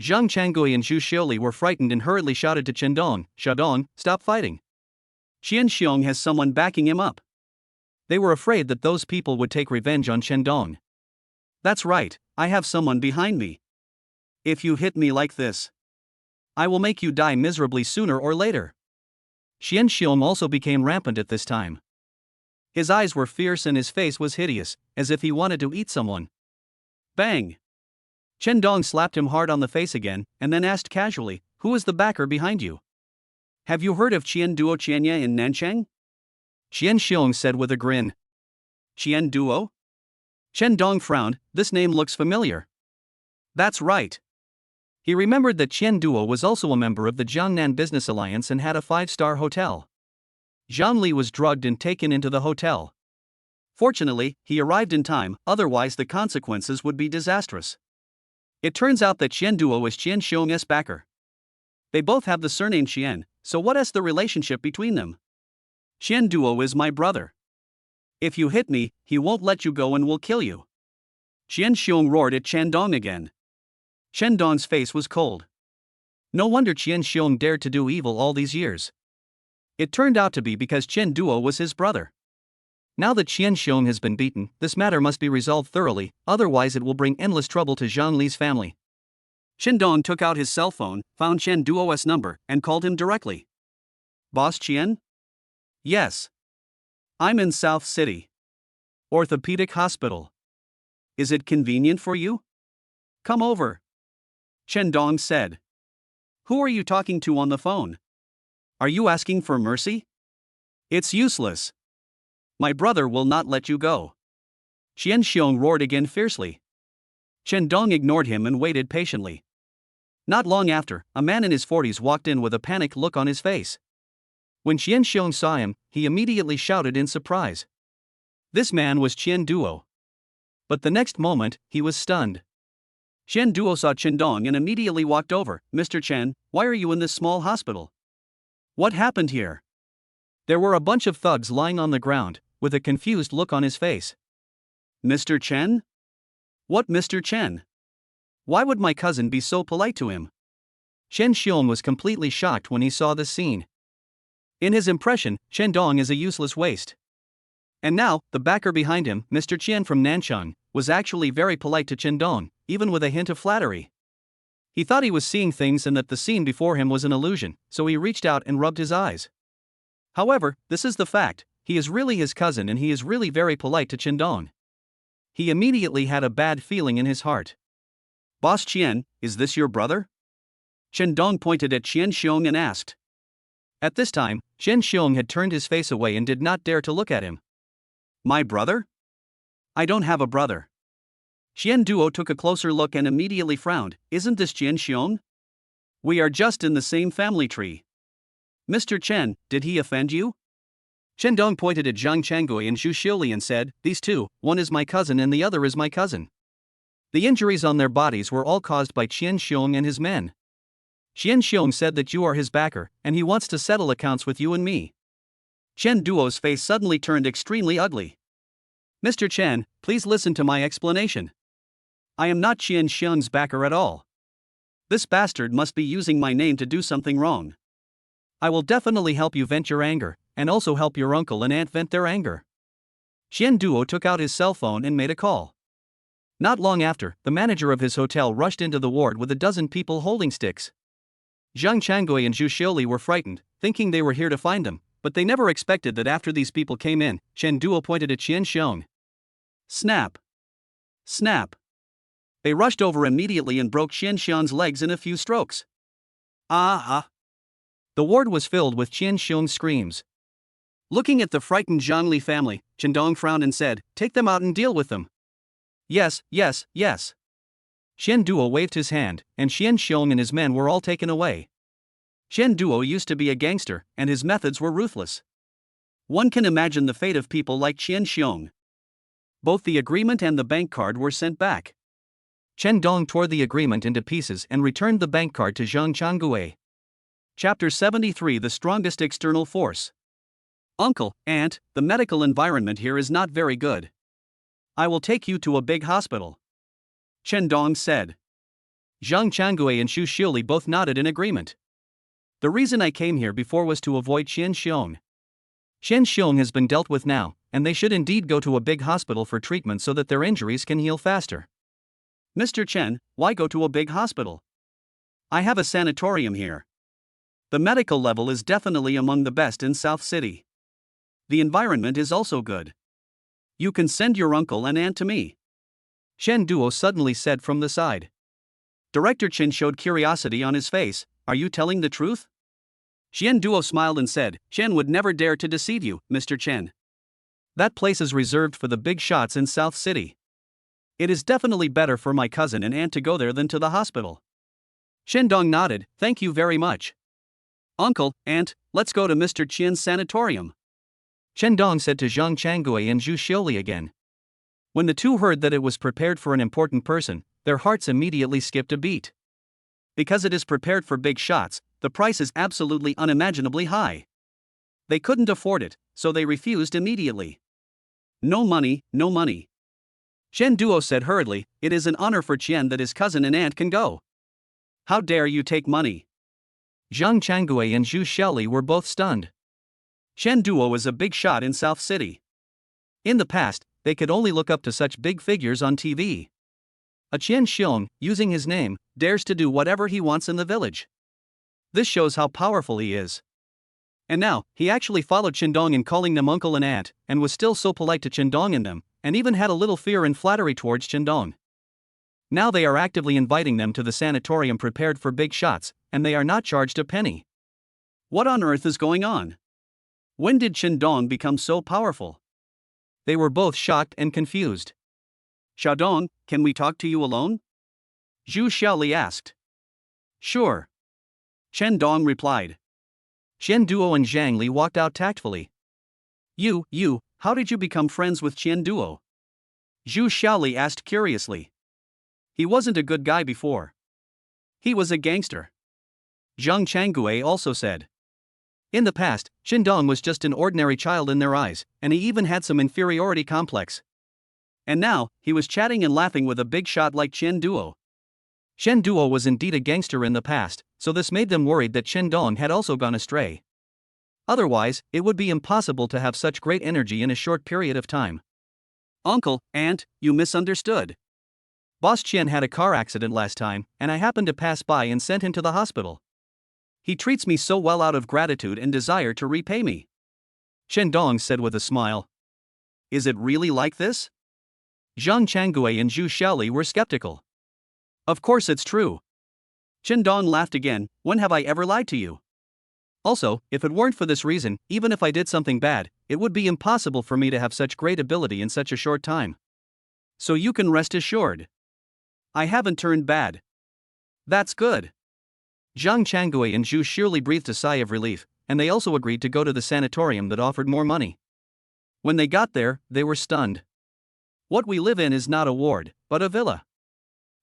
Zhang Changgui and Zhu Xiuli were frightened and hurriedly shouted to Chen Dong, Xiaodong, stop fighting. Qian Xiong has someone backing him up. They were afraid that those people would take revenge on Chen Dong. That's right, I have someone behind me. If you hit me like this, I will make you die miserably sooner or later. Qian Xiong also became rampant at this time. His eyes were fierce and his face was hideous, as if he wanted to eat someone. Bang! Chen Dong slapped him hard on the face again, and then asked casually, "Who is the backer behind you? Have you heard of Qian Duo Qianye in Nanchang?" Qian Xiong said with a grin. Qian Duo? Chen Dong frowned. This name looks familiar. That's right. He remembered that Qian Duo was also a member of the Jiangnan Business Alliance and had a 5-star hotel. Zhang Li was drugged and taken into the hotel. Fortunately, he arrived in time, otherwise the consequences would be disastrous. It turns out that Qian Duo is Qian Xiong's backer. They both have the surname Qian, so what is the relationship between them? Qian Duo is my brother. If you hit me, he won't let you go and will kill you. Qian Xiong roared at Chen Dong again. Chen Dong's face was cold. No wonder Qian Xiong dared to do evil all these years. It turned out to be because Qian Duo was his brother. Now that Qian Xiong has been beaten, this matter must be resolved thoroughly, otherwise it will bring endless trouble to Zhang Li's family. Chen Dong took out his cell phone, found Qian Duo's number, and called him directly. Boss Qian? Yes. I'm in South City. Orthopedic Hospital. Is it convenient for you? Come over. Chen Dong said. Who are you talking to on the phone? Are you asking for mercy? It's useless. My brother will not let you go. Qian Xiong roared again fiercely. Chen Dong ignored him and waited patiently. Not long after, a man in his 40s walked in with a panicked look on his face. When Qian Xiong saw him, he immediately shouted in surprise. This man was Qian Duo. But the next moment, he was stunned. Qian Duo saw Chen Dong and immediately walked over. Mr. Chen, why are you in this small hospital? What happened here? There were a bunch of thugs lying on the ground, with a confused look on his face. Mr. Chen? What Mr. Chen? Why would my cousin be so polite to him? Chen Xiong was completely shocked when he saw this scene. In his impression, Chen Dong is a useless waste. And now, the backer behind him, Mr. Qian from Nanchang, was actually very polite to Chen Dong, even with a hint of flattery. He thought he was seeing things and that the scene before him was an illusion, so he reached out and rubbed his eyes. However, this is the fact, he is really his cousin and he is really very polite to Chen Dong. He immediately had a bad feeling in his heart. Boss Qian, is this your brother? Chen Dong pointed at Qian Xiong and asked. At this time, Qian Xiong had turned his face away and did not dare to look at him. My brother? I don't have a brother. Qian Duo took a closer look and immediately frowned. Isn't this Qian Xiong? We are just in the same family tree. Mr. Chen, did he offend you? Chen Dong pointed at Zhang Changgui and Zhu Xiuli and said, these two, one is my cousin and the other is my cousin. The injuries on their bodies were all caused by Qian Xiong and his men. Qian Xiong said that you are his backer, and he wants to settle accounts with you and me. Chen Duo's face suddenly turned extremely ugly. Mr. Chen, please listen to my explanation. I am not Qian Xiong's backer at all. This bastard must be using my name to do something wrong. I will definitely help you vent your anger, and also help your uncle and aunt vent their anger. Qian Duo took out his cell phone and made a call. Not long after, the manager of his hotel rushed into the ward with a dozen people holding sticks. Zhang Changgui and Zhu Xiuli were frightened, thinking they were here to find them, but they never expected that after these people came in, Chen Duo pointed at Qian Xiong. Snap! Snap! They rushed over immediately and broke Qian Xiong's legs in a few strokes. Ah! The ward was filled with Qian Xiong's screams. Looking at the frightened Zhang Li family, Chen Dong frowned and said, take them out and deal with them. Yes. Qian Duo waved his hand, and Qian Xiong and his men were all taken away. Qian Duo used to be a gangster, and his methods were ruthless. One can imagine the fate of people like Qian Xiong. Both the agreement and the bank card were sent back. Chen Dong tore the agreement into pieces and returned the bank card to Zhang Changgui. Chapter 73 The Strongest External Force. Uncle, aunt, the medical environment here is not very good. I will take you to a big hospital. Chen Dong said. Zhang Changgui and Zhu Xiuli both nodded in agreement. The reason I came here before was to avoid Qian Xiong. Qian Xiong has been dealt with now, and they should indeed go to a big hospital for treatment so that their injuries can heal faster. Mr. Chen, why go to a big hospital? I have a sanatorium here. The medical level is definitely among the best in South City. The environment is also good. You can send your uncle and aunt to me, Chen Duo suddenly said from the side. Director Chen showed curiosity on his face. Are you telling the truth? Chen Duo smiled and said, Chen would never dare to deceive you, Mr. Chen. That place is reserved for the big shots in South City. It is definitely better for my cousin and aunt to go there than to the hospital. Shendong nodded, thank you very much. Uncle, aunt, let's go to Mr. Qian's sanatorium, Shendong said to Zhang Changgui and Zhu Xiuli again. When the two heard that it was prepared for an important person, their hearts immediately skipped a beat. Because it is prepared for big shots, the price is absolutely unimaginably high. They couldn't afford it, so they refused immediately. No money, no money. Chen Duo said hurriedly, it is an honor for Qian that his cousin and aunt can go. How dare you take money? Zhang Changgui and Zhu Xiuli were both stunned. Chen Duo is a big shot in South City. In the past, they could only look up to such big figures on TV. A Qian Xiong, using his name, dares to do whatever he wants in the village. This shows how powerful he is. And now, he actually followed Chendong in calling them uncle and aunt, and was still so polite to Chendong and them, and even had a little fear and flattery towards Chendong. Now they are actively inviting them to the sanatorium prepared for big shots, and they are not charged a penny. What on earth is going on? When did Chendong become so powerful? They were both shocked and confused. Xiaodong, can we talk to you alone? Zhu Xiaoli asked. Sure. Chen Dong replied. Chen Duo and Zhang Li walked out tactfully. You, how did you become friends with Chen Duo? Zhu Xiaoli asked curiously. He wasn't a good guy before. He was a gangster, Zhang Changgui also said. In the past, Chen Dong was just an ordinary child in their eyes, and he even had some inferiority complex. And now, he was chatting and laughing with a big shot like Chen Duo. Chen Duo was indeed a gangster in the past, so this made them worried that Chen Dong had also gone astray. Otherwise, it would be impossible to have such great energy in a short period of time. Uncle, aunt, you misunderstood. Boss Chen had a car accident last time, and I happened to pass by and sent him to the hospital. He treats me so well out of gratitude and desire to repay me, Chen Dong said with a smile. Is it really like this? Zhang Changgui and Zhu Xiaoli were skeptical. Of course it's true. Chen Dong laughed again, when have I ever lied to you? Also, if it weren't for this reason, even if I did something bad, it would be impossible for me to have such great ability in such a short time. So you can rest assured. I haven't turned bad. That's good. Zhang Changgui and Zhu Xiuli breathed a sigh of relief, and they also agreed to go to the sanatorium that offered more money. When they got there, they were stunned. What we live in is not a ward, but a villa.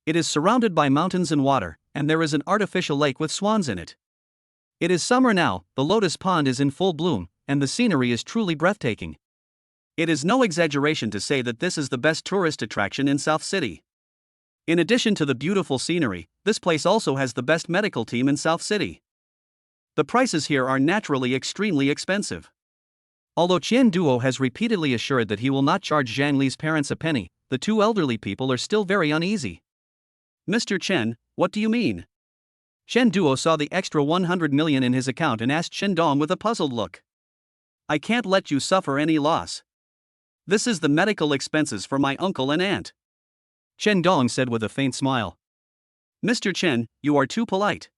It is surrounded by mountains and water, and there is an artificial lake with swans in it. It is summer now, the lotus pond is in full bloom, and the scenery is truly breathtaking. It is no exaggeration to say that this is the best tourist attraction in South City. In addition to the beautiful scenery, this place also has the best medical team in South City. The prices here are naturally extremely expensive. Although Qian Duo has repeatedly assured that he will not charge Zhang Li's parents a penny, the two elderly people are still very uneasy. Mr. Chen, what do you mean? Chen Duo saw the extra 100 million in his account and asked Chen Dong with a puzzled look. I can't let you suffer any loss. This is the medical expenses for my uncle and aunt, Chen Dong said with a faint smile. Mr. Chen, you are too polite.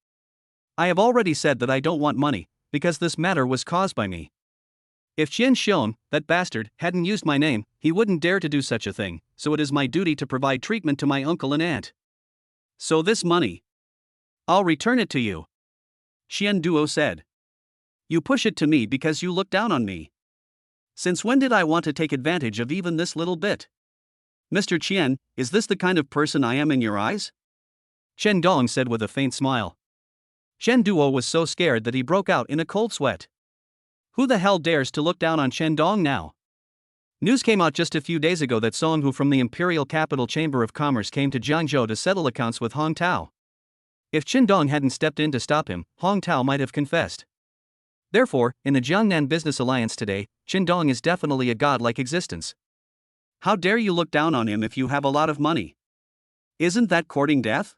I have already said that I don't want money, because this matter was caused by me. If Qian Xiong, that bastard, hadn't used my name, he wouldn't dare to do such a thing, so it is my duty to provide treatment to my uncle and aunt. So this money, I'll return it to you, Qian Duo said. You push it to me because you look down on me. Since when did I want to take advantage of even this little bit? Mr. Qian, is this the kind of person I am in your eyes? Chen Dong said with a faint smile. Chen Duo was so scared that he broke out in a cold sweat. Who the hell dares to look down on Chen Dong now? News came out just a few days ago that Song Hu from the Imperial Capital Chamber of Commerce came to Jiangzhou to settle accounts with Hong Tao. If Chen Dong hadn't stepped in to stop him, Hong Tao might have confessed. Therefore, in the Jiangnan Business Alliance today, Chen Dong is definitely a godlike existence. How dare you look down on him if you have a lot of money? Isn't that courting death?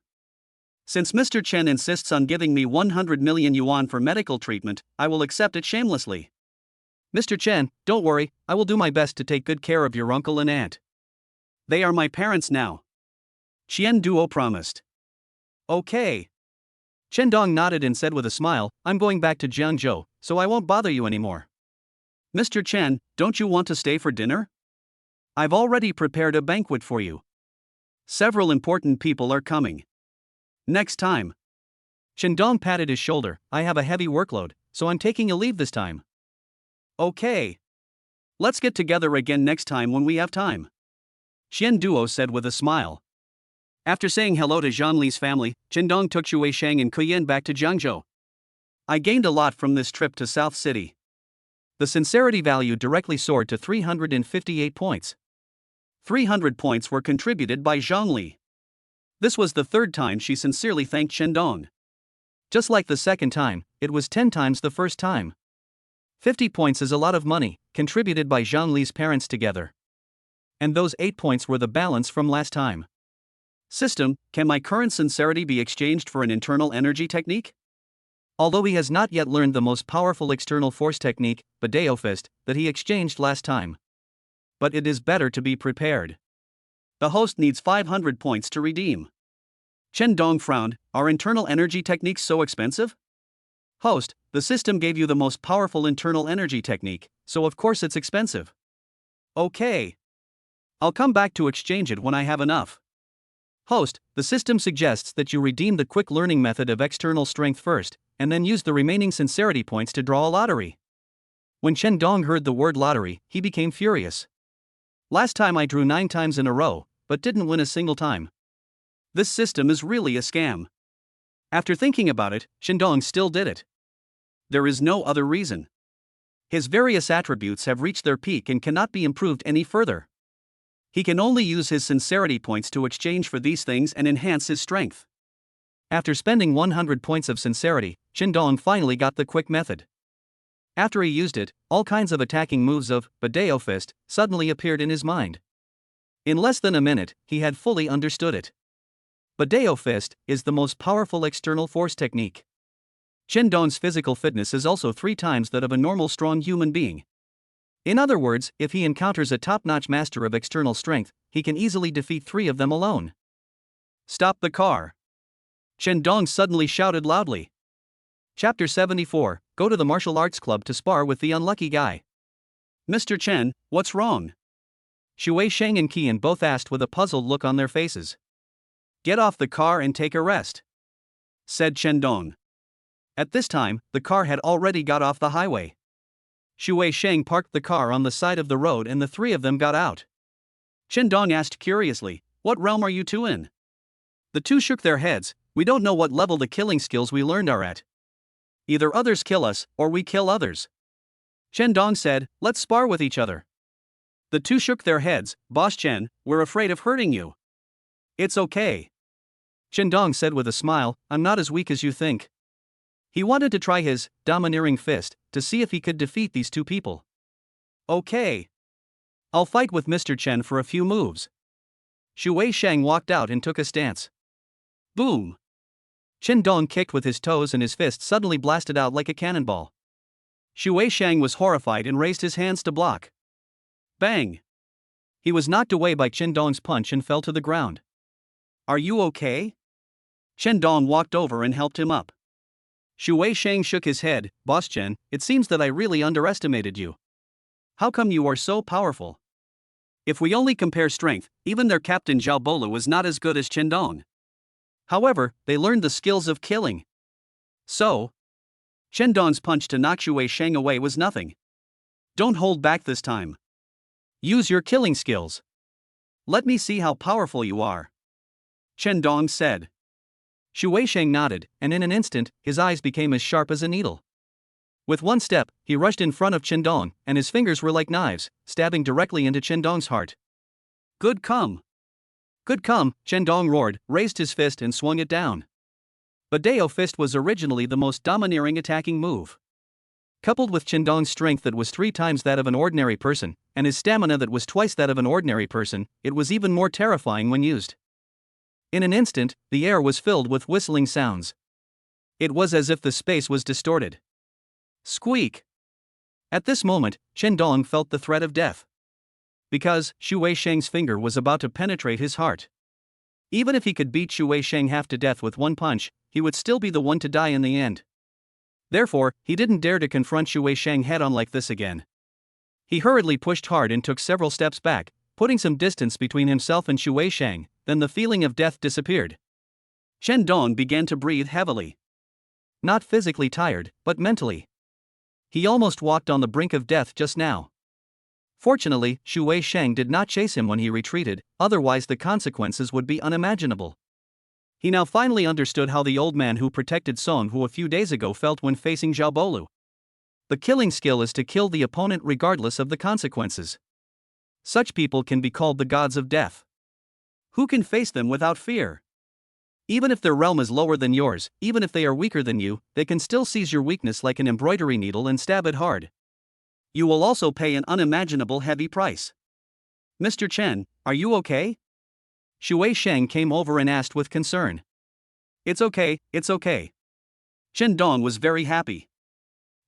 Since Mr. Chen insists on giving me 100 million yuan for medical treatment, I will accept it shamelessly. Mr. Chen, don't worry, I will do my best to take good care of your uncle and aunt. They are my parents now. Qian Duo promised. Okay. Chen Dong nodded and said with a smile, I'm going back to Jiangzhou, so I won't bother you anymore. Mr. Chen, don't you want to stay for dinner? I've already prepared a banquet for you. Several important people are coming. Next time. Chen Dong patted his shoulder, I have a heavy workload, so I'm taking a leave this time. Okay. Let's get together again next time when we have time. Qian Duo said with a smile. After saying hello to Zhang Li's family, Chen Dong took Shui Shang and Kuyan back to Jiangzhou. I gained a lot from this trip to South City. The sincerity value directly soared to 358 points. 300 points were contributed by Zhang Li. This was the third time she sincerely thanked Chen Dong. Just like the second time, it was 10 times the first time. 50 points is a lot of money, contributed by Zhang Li's parents together. And those 8 points were the balance from last time. System, can my current sincerity be exchanged for an internal energy technique? Although he has not yet learned the most powerful external force technique, Badeo Fist, that he exchanged last time. But it is better to be prepared. The host needs 500 points to redeem. Chen Dong frowned, are internal energy techniques so expensive? Host, the system gave you the most powerful internal energy technique, so of course it's expensive. Okay. I'll come back to exchange it when I have enough. Host, the system suggests that you redeem the quick learning method of external strength first, and then use the remaining sincerity points to draw a lottery. When Chen Dong heard the word lottery, he became furious. Last time I drew 9 times in a row, but didn't win a single time. This system is really a scam. After thinking about it, Chen Dong still did it. There is no other reason. His various attributes have reached their peak and cannot be improved any further. He can only use his sincerity points to exchange for these things and enhance his strength. After spending 100 points of sincerity, Chen Dong finally got the quick method. After he used it, all kinds of attacking moves of Badeo Fist suddenly appeared in his mind. In less than a minute, he had fully understood it. Badeo Fist is the most powerful external force technique. Chen Dong's physical fitness is also 3 times that of a normal strong human being. In other words, if he encounters a top-notch master of external strength, he can easily defeat 3 of them alone. Stop the car. Chen Dong suddenly shouted loudly. Chapter 74, Go to the martial arts club to spar with the unlucky guy. Mr. Chen, what's wrong? Shui Shang and Qian both asked with a puzzled look on their faces. Get off the car and take a rest, said Chen Dong. At this time, the car had already got off the highway. Shui Shang parked the car on the side of the road and the 3 of them got out. Chen Dong asked curiously, what realm are you 2 in? The 2 shook their heads, we don't know what level the killing skills we learned are at. Either others kill us, or we kill others. Chen Dong said, let's spar with each other. The 2 shook their heads, Boss Chen, we're afraid of hurting you. It's okay. Chen Dong said with a smile, I'm not as weak as you think. He wanted to try his domineering fist to see if he could defeat these 2 people. Okay. I'll fight with Mr. Chen for a few moves. Shui Shang walked out and took a stance. Boom. Chen Dong kicked with his toes and his fist suddenly blasted out like a cannonball. Shui Shang was horrified and raised his hands to block. Bang. He was knocked away by Chen Dong's punch and fell to the ground. Are you okay? Chen Dong walked over and helped him up. Shui Shang shook his head, Boss Chen, it seems that I really underestimated you. How come you are so powerful? If we only compare strength, even their captain Zhao Bolu was not as good as Chen Dong. However, they learned the skills of killing. So, Chen Dong's punch to knock Shui Shang away was nothing. Don't hold back this time. Use your killing skills. Let me see how powerful you are, Chen Dong said. Shui Shang nodded, and in an instant, his eyes became as sharp as a needle. With one step, he rushed in front of Chen Dong, and his fingers were like knives, stabbing directly into Chen Dong's heart. Good come. Good come, Chen Dong roared, raised his fist and swung it down. Badeo Fist was originally the most domineering attacking move. Coupled with Chen Dong's strength that was 3 times that of an ordinary person, and his stamina that was twice that of an ordinary person, it was even more terrifying when used. In an instant, the air was filled with whistling sounds. It was as if the space was distorted. Squeak! At this moment, Chen Dong felt the threat of death. Because Xu Weisheng's finger was about to penetrate his heart. Even if he could beat Xu Weisheng half to death with one punch, he would still be the one to die in the end. Therefore, he didn't dare to confront Xu Weisheng head-on like this again. He hurriedly pushed hard and took several steps back, putting some distance between himself and Xu Weisheng. Then the feeling of death disappeared. Chen Dong began to breathe heavily. Not physically tired, but mentally. He almost walked on the brink of death just now. Fortunately, Xu Weisheng did not chase him when he retreated, otherwise the consequences would be unimaginable. He now finally understood how the old man who protected Song Hu a few days ago felt when facing Zhao Bolu. The killing skill is to kill the opponent regardless of the consequences. Such people can be called the gods of death. Who can face them without fear? Even if their realm is lower than yours, even if they are weaker than you, they can still seize your weakness like an embroidery needle and stab it hard. You will also pay an unimaginable heavy price. Mr. Chen, are you okay? Xu Weisheng came over and asked with concern. It's okay, it's okay. Chen Dong was very happy.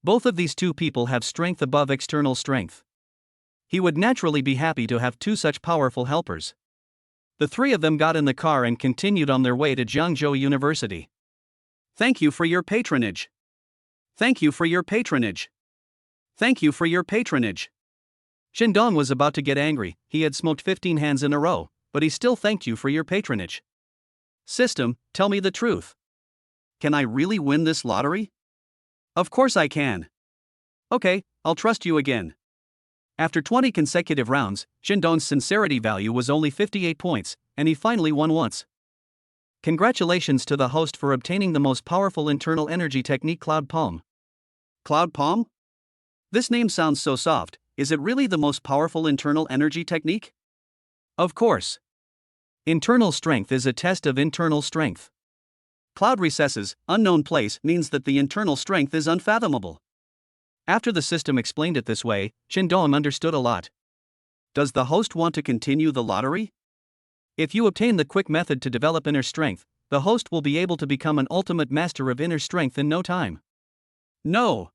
Both of these two people have strength above external strength. He would naturally be happy to have two such powerful helpers. The three of them got in the car and continued on their way to Jiangzhou University. Thank you for your patronage. Thank you for your patronage. Thank you for your patronage. Chen Dong was about to get angry. He had smoked 15 hands in a row, but he still thanked you for your patronage. System, tell me the truth. Can I really win this lottery? Of course I can. Okay, I'll trust you again. After 20 consecutive rounds, Chen Dong's sincerity value was only 58 points, and he finally won once. Congratulations to the host for obtaining the most powerful internal energy technique, Cloud Palm. Cloud Palm? This name sounds so soft. Is it really the most powerful internal energy technique? Of course. Internal strength is a test of internal strength. Cloud recesses, unknown place means that the internal strength is unfathomable. After the system explained it this way, Chen Dong understood a lot. Does the host want to continue the lottery? If you obtain the quick method to develop inner strength, the host will be able to become an ultimate master of inner strength in no time. No.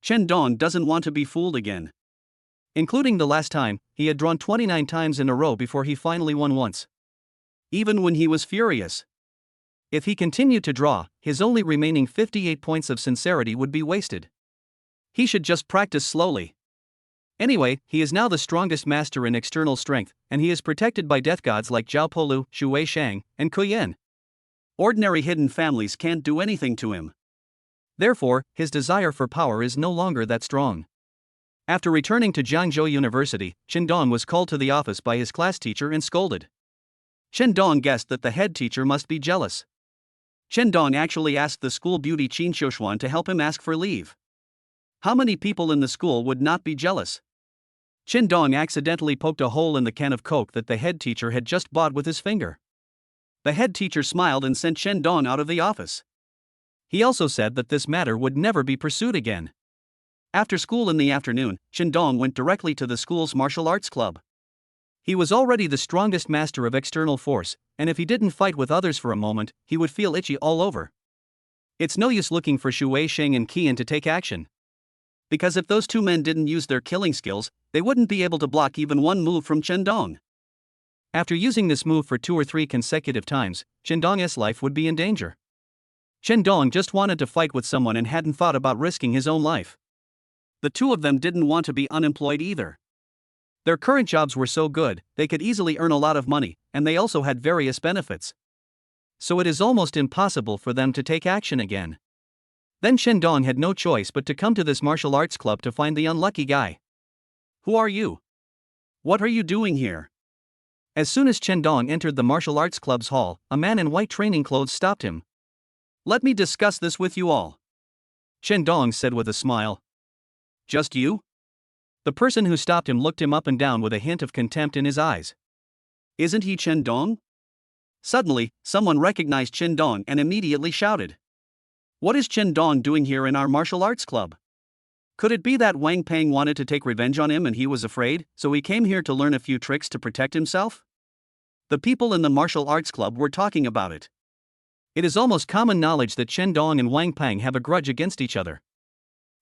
Chen Dong doesn't want to be fooled again. Including the last time, he had drawn 29 times in a row before he finally won once. Even when he was furious. If he continued to draw, his only remaining 58 points of sincerity would be wasted. He should just practice slowly. Anyway, he is now the strongest master in external strength, and he is protected by death gods like Zhao Polu, Xu Weisheng, and Kuyan. Ordinary hidden families can't do anything to him. Therefore, his desire for power is no longer that strong. After returning to Jiangzhou University, Chen Dong was called to the office by his class teacher and scolded. Chen Dong guessed that the head teacher must be jealous. Chen Dong actually asked the school beauty Qin Xiuxuan to help him ask for leave. How many people in the school would not be jealous? Chen Dong accidentally poked a hole in the can of Coke that the head teacher had just bought with his finger. The head teacher smiled and sent Chen Dong out of the office. He also said that this matter would never be pursued again. After school in the afternoon, Chen Dong went directly to the school's martial arts club. He was already the strongest master of external force, and if he didn't fight with others for a moment, he would feel itchy all over. It's no use looking for Xu Weisheng and Qian to take action. Because if those two men didn't use their killing skills, they wouldn't be able to block even one move from Chen Dong. After using this move for 2 or 3 consecutive times, Chen Dong's life would be in danger. Chen Dong just wanted to fight with someone and hadn't thought about risking his own life. The two of them didn't want to be unemployed either. Their current jobs were so good, they could easily earn a lot of money, and they also had various benefits. So it is almost impossible for them to take action again. Then Chen Dong had no choice but to come to this martial arts club to find the unlucky guy. Who are you? What are you doing here? As soon as Chen Dong entered the martial arts club's hall, a man in white training clothes stopped him. Let me discuss this with you all. Chen Dong said with a smile. Just you? The person who stopped him looked him up and down with a hint of contempt in his eyes. Isn't he Chen Dong? Suddenly, someone recognized Chen Dong and immediately shouted. What is Chen Dong doing here in our martial arts club? Could it be that Wang Peng wanted to take revenge on him and he was afraid, so he came here to learn a few tricks to protect himself? The people in the martial arts club were talking about it. It is almost common knowledge that Chen Dong and Wang Peng have a grudge against each other.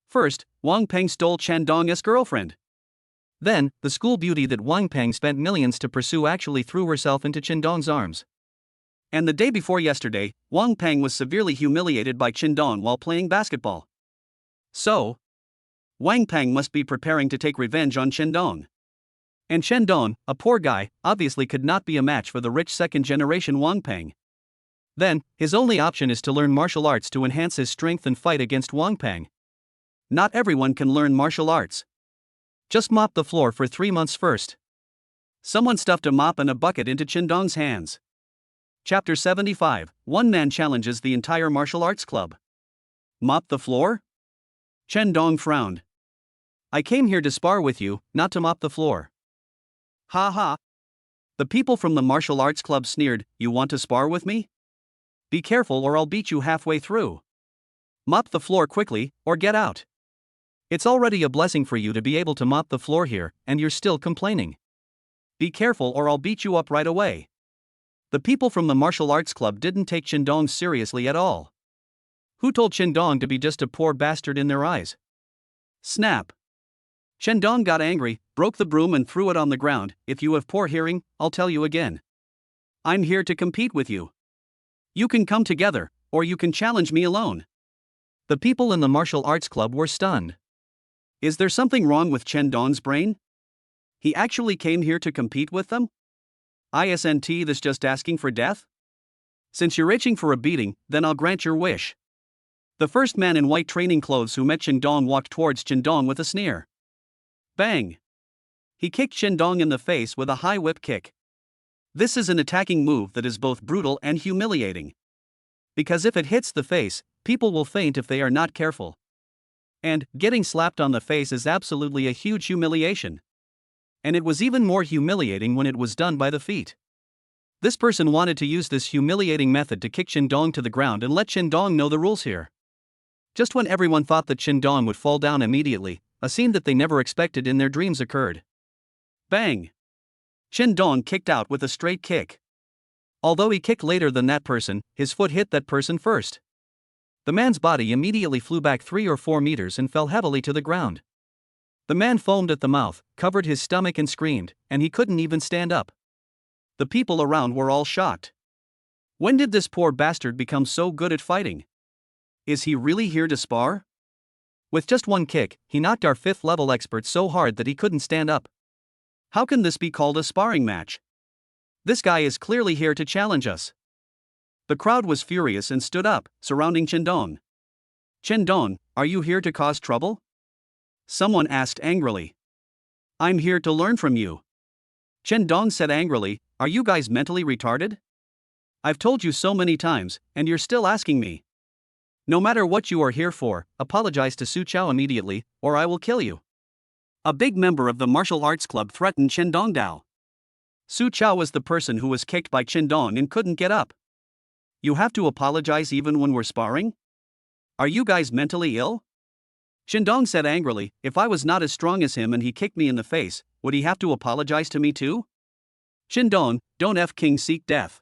First, Wang Peng stole Chen Dong's girlfriend. Then, the school beauty that Wang Peng spent millions to pursue actually threw herself into Chen Dong's arms. And the day before yesterday, Wang Peng was severely humiliated by Chen Dong while playing basketball. So, Wang Peng must be preparing to take revenge on Chen Dong. And Chen Dong, a poor guy, obviously could not be a match for the rich second-generation Wang Peng. Then, his only option is to learn martial arts to enhance his strength and fight against Wang Peng. Not everyone can learn martial arts. Just mop the floor for 3 months first. Someone stuffed a mop and a bucket into Chen Dong's hands. Chapter 75, One man challenges the entire martial arts club. Mop the floor? Chen Dong frowned. I came here to spar with you, not to mop the floor. Ha ha. The people from the martial arts club sneered, You want to spar with me? Be careful or I'll beat you halfway through. Mop the floor quickly, or get out. It's already a blessing for you to be able to mop the floor here, and you're still complaining. Be careful or I'll beat you up right away. The people from the martial arts club didn't take Chen Dong seriously at all. Who told Chen Dong to be just a poor bastard in their eyes? Snap. Chen Dong got angry, broke the broom and threw it on the ground. If you have poor hearing, I'll tell you again. I'm here to compete with you. You can come together, or you can challenge me alone. The people in the martial arts club were stunned. Is there something wrong with Chen Dong's brain? He actually came here to compete with them? Isn't this just asking for death? Since you're itching for a beating, then I'll grant your wish. The first man in white training clothes who met Chen Dong walked towards Chen Dong with a sneer. Bang! He kicked Chen Dong in the face with a high whip kick. This is an attacking move that is both brutal and humiliating. Because if it hits the face, people will faint if they are not careful. And getting slapped on the face is absolutely a huge humiliation. And it was even more humiliating when it was done by the feet. This person wanted to use this humiliating method to kick Chen Dong to the ground and let Chen Dong know the rules here. Just when everyone thought that Chen Dong would fall down immediately, a scene that they never expected in their dreams occurred. Bang! Chen Dong kicked out with a straight kick. Although he kicked later than that person, his foot hit that person first. The man's body immediately flew back 3 or 4 meters and fell heavily to the ground. The man foamed at the mouth, covered his stomach and screamed, and he couldn't even stand up. The people around were all shocked. When did this poor bastard become so good at fighting? Is he really here to spar? With just one kick, he knocked our 5th level expert so hard that he couldn't stand up. How can this be called a sparring match? This guy is clearly here to challenge us. The crowd was furious and stood up, surrounding Chen Dong. Chen Dong, are you here to cause trouble? Someone asked angrily. I'm here to learn from you. Chen Dong said angrily, Are you guys mentally retarded? I've told you so many times, and you're still asking me. No matter what you are here for, apologize to Su Chao immediately, or I will kill you. A big member of the martial arts club threatened Chen Dong Dao. Su Chao was the person who was kicked by Chen Dong and couldn't get up. You have to apologize even when we're sparring? Are you guys mentally ill? Chen Dong said angrily, If I was not as strong as him and he kicked me in the face, would he have to apologize to me too? Chen Dong, don't F King seek death.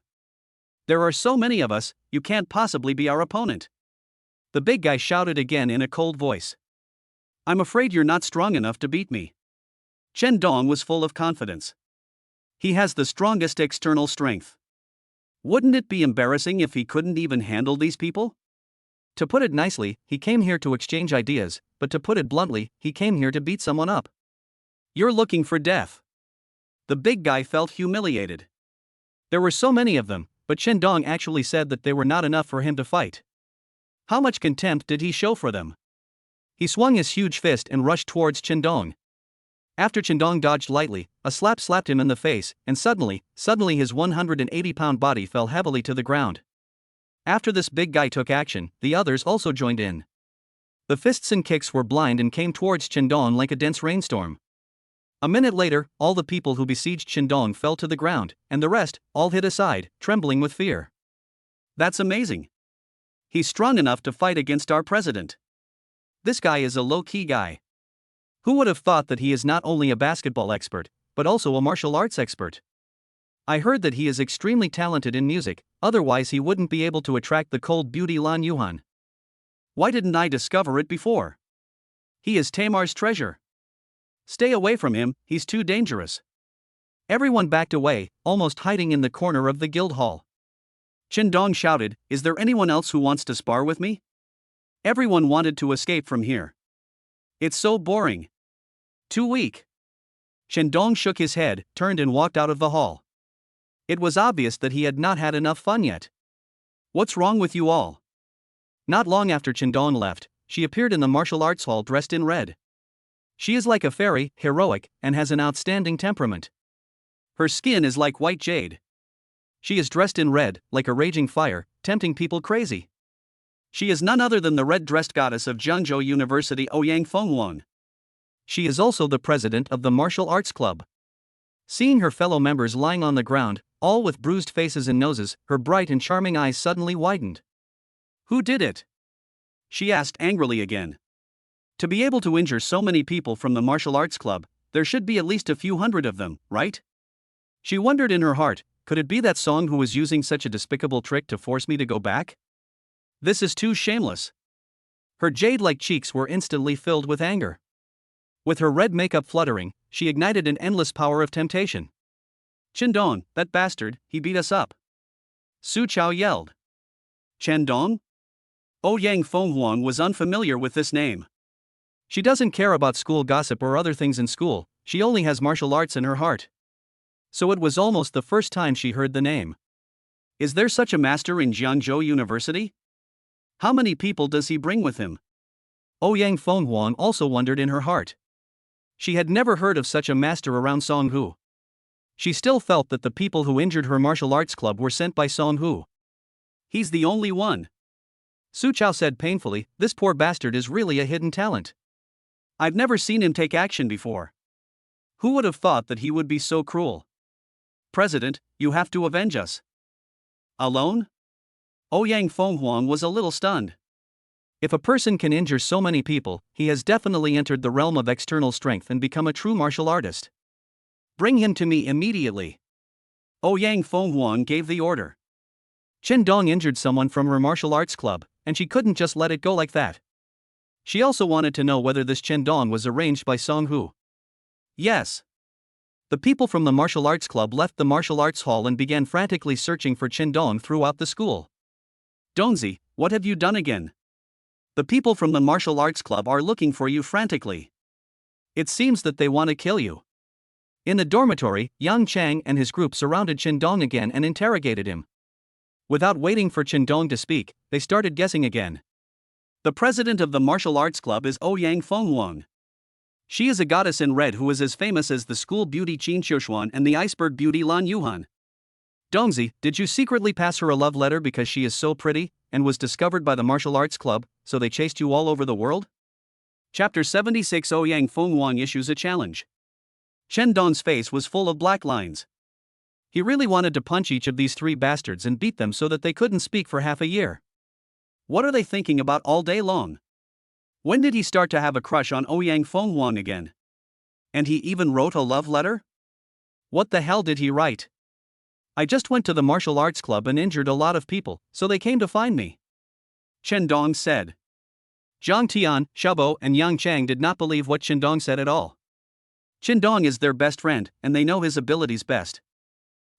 There are so many of us, you can't possibly be our opponent. The big guy shouted again in a cold voice. I'm afraid you're not strong enough to beat me. Chen Dong was full of confidence. He has the strongest external strength. Wouldn't it be embarrassing if he couldn't even handle these people? To put it nicely, he came here to exchange ideas, but to put it bluntly, he came here to beat someone up. You're looking for death. The big guy felt humiliated. There were so many of them, but Chen Dong actually said that they were not enough for him to fight. How much contempt did he show for them? He swung his huge fist and rushed towards Chen Dong. After Chen Dong dodged lightly, a slap slapped him in the face, and suddenly his 180-pound body fell heavily to the ground. After this big guy took action, the others also joined in. The fists and kicks were blind and came towards Chen Dong like a dense rainstorm. A minute later, all the people who besieged Chen Dong fell to the ground, and the rest, all hid aside, trembling with fear. That's amazing. He's strong enough to fight against our president. This guy is a low-key guy. Who would have thought that he is not only a basketball expert, but also a martial arts expert? I heard that he is extremely talented in music, otherwise he wouldn't be able to attract the cold beauty Lan Yuhan. Why didn't I discover it before? He is Tamar's treasure. Stay away from him, he's too dangerous. Everyone backed away, almost hiding in the corner of the guild hall. Chen Dong shouted, "Is there anyone else who wants to spar with me?" Everyone wanted to escape from here. It's so boring. Too weak. Chen Dong shook his head, turned and walked out of the hall. It was obvious that he had not had enough fun yet. What's wrong with you all? Not long after Chen Dong left, she appeared in the martial arts hall dressed in red. She is like a fairy, heroic, and has an outstanding temperament. Her skin is like white jade. She is dressed in red, like a raging fire, tempting people crazy. She is none other than the red-dressed goddess of Jiangzhou University, Ouyang Fenghuang. She is also the president of the martial arts club. Seeing her fellow members lying on the ground, all with bruised faces and noses, her bright and charming eyes suddenly widened. Who did it? She asked angrily again. To be able to injure so many people from the martial arts club, there should be at least a few hundred of them, right? She wondered in her heart, could it be that Song who was using such a despicable trick to force me to go back? This is too shameless. Her jade-like cheeks were instantly filled with anger. With her red makeup fluttering, she ignited an endless power of temptation. Chen Dong, that bastard, he beat us up. Su Chao yelled. Chen Dong? Ouyang Fenghuang was unfamiliar with this name. She doesn't care about school gossip or other things in school, she only has martial arts in her heart. So it was almost the first time she heard the name. Is there such a master in Jiangzhou University? How many people does he bring with him? Ouyang Fenghuang also wondered in her heart. She had never heard of such a master around Song Hu. She still felt that the people who injured her martial arts club were sent by Song Hu. He's the only one. Su Chao said painfully, this poor bastard is really a hidden talent. I've never seen him take action before. Who would have thought that he would be so cruel? President, you have to avenge us. Alone? Ouyang Fenghuang was a little stunned. If a person can injure so many people, he has definitely entered the realm of external strength and become a true martial artist. Bring him to me immediately. Ouyang Fenghuang gave the order. Chen Dong injured someone from her martial arts club, and she couldn't just let it go like that. She also wanted to know whether this Chen Dong was arranged by Song Hu. Yes. The people from the martial arts club left the martial arts hall and began frantically searching for Chen Dong throughout the school. Dongzi, what have you done again? The people from the martial arts club are looking for you frantically. It seems that they want to kill you. In the dormitory, Yang Chang and his group surrounded Chen Dong again and interrogated him. Without waiting for Chen Dong to speak, they started guessing again. The president of the martial arts club is Ouyang Fenghuang. She is a goddess in red who is as famous as the school beauty Qin Xiushuan and the iceberg beauty Lan Yuhan. Dongzi, did you secretly pass her a love letter because she is so pretty, and was discovered by the martial arts club, so they chased you all over the world? Chapter 76 Ouyang Fenghuang issues a challenge. Chen Dong's face was full of black lines. He really wanted to punch each of these three bastards and beat them so that they couldn't speak for half a year. What are they thinking about all day long? When did he start to have a crush on Ouyang Fenghuang again? And he even wrote a love letter? What the hell did he write? I just went to the martial arts club and injured a lot of people, so they came to find me. Chen Dong said. Zhang Tian, Xiaobo, and Yang Chang did not believe what Chen Dong said at all. Chen Dong is their best friend, and they know his abilities best.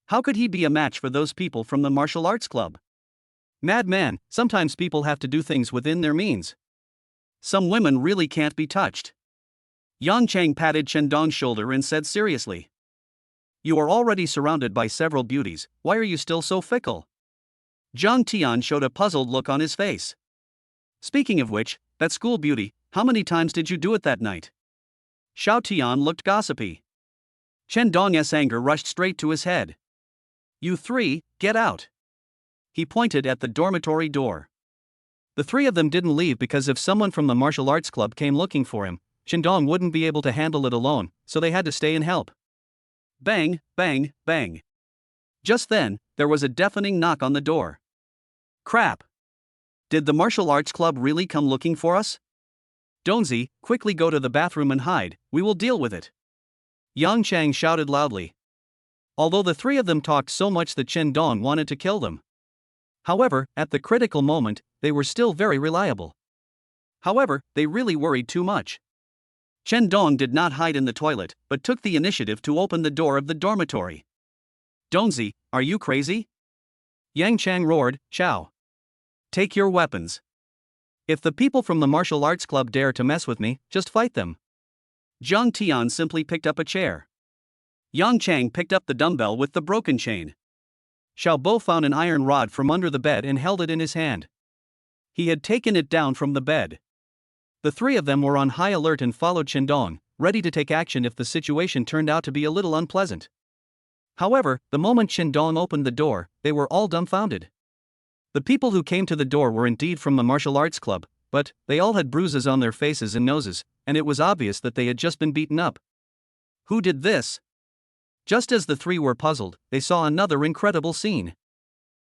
How could he be a match for those people from the martial arts club? Madman, sometimes people have to do things within their means. Some women really can't be touched. Yang Chang patted Chen Dong's shoulder and said seriously. You are already surrounded by several beauties, why are you still so fickle? Zhang Tian showed a puzzled look on his face. Speaking of which, that school beauty, how many times did you do it that night? Xiao Tian looked gossipy. Chen Dong's anger rushed straight to his head. You three, get out. He pointed at the dormitory door. The three of them didn't leave because if someone from the martial arts club came looking for him, Chen Dong wouldn't be able to handle it alone, so they had to stay and help. Bang, bang, bang. Just then, there was a deafening knock on the door. Crap. Did the martial arts club really come looking for us? Dongzi, quickly go to the bathroom and hide, we will deal with it. Yang Chang shouted loudly. although the three of them talked so much that Chen Dong wanted to kill them. However, at the critical moment, they were still very reliable. However, they really worried too much. Chen Dong did not hide in the toilet, but took the initiative to open the door of the dormitory. Dongzi, are you crazy? Yang Chang roared, Chow. Take your weapons. If the people from the martial arts club dare to mess with me, just fight them. Zhang Tian simply picked up a chair. Yang Chang picked up the dumbbell with the broken chain. Xiao Bo found an iron rod from under the bed and held it in his hand. He had taken it down from the bed. The three of them were on high alert and followed Chen Dong, ready to take action if the situation turned out to be a little unpleasant. However, the moment Chen Dong opened the door, they were all dumbfounded. The people who came to the door were indeed from the martial arts club, but they all had bruises on their faces and noses, and it was obvious that they had just been beaten up. Who did this? Just as the three were puzzled, they saw another incredible scene.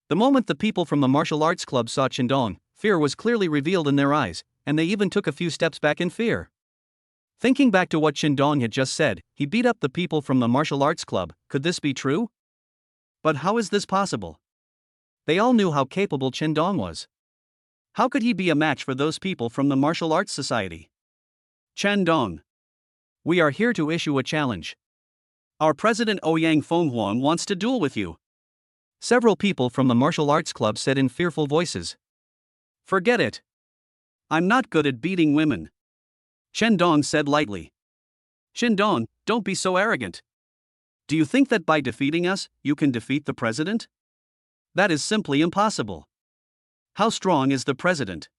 The moment the people from the martial arts club saw Chen Dong, fear was clearly revealed in their eyes, and they even took a few steps back in fear. Thinking back to what Chen Dong had just said, he beat up the people from the martial arts club. Could this be true? But how is this possible? They all knew how capable Chen Dong was. How could he be a match for those people from the martial arts society? Chen Dong. We are here to issue a challenge. Our president Ouyang Fenghuang wants to duel with you. Several people from the martial arts club said in fearful voices. Forget it. I'm not good at beating women. Chen Dong said lightly. Chen Dong, don't be so arrogant. Do you think that by defeating us, you can defeat the president? That is simply impossible. How strong is the president?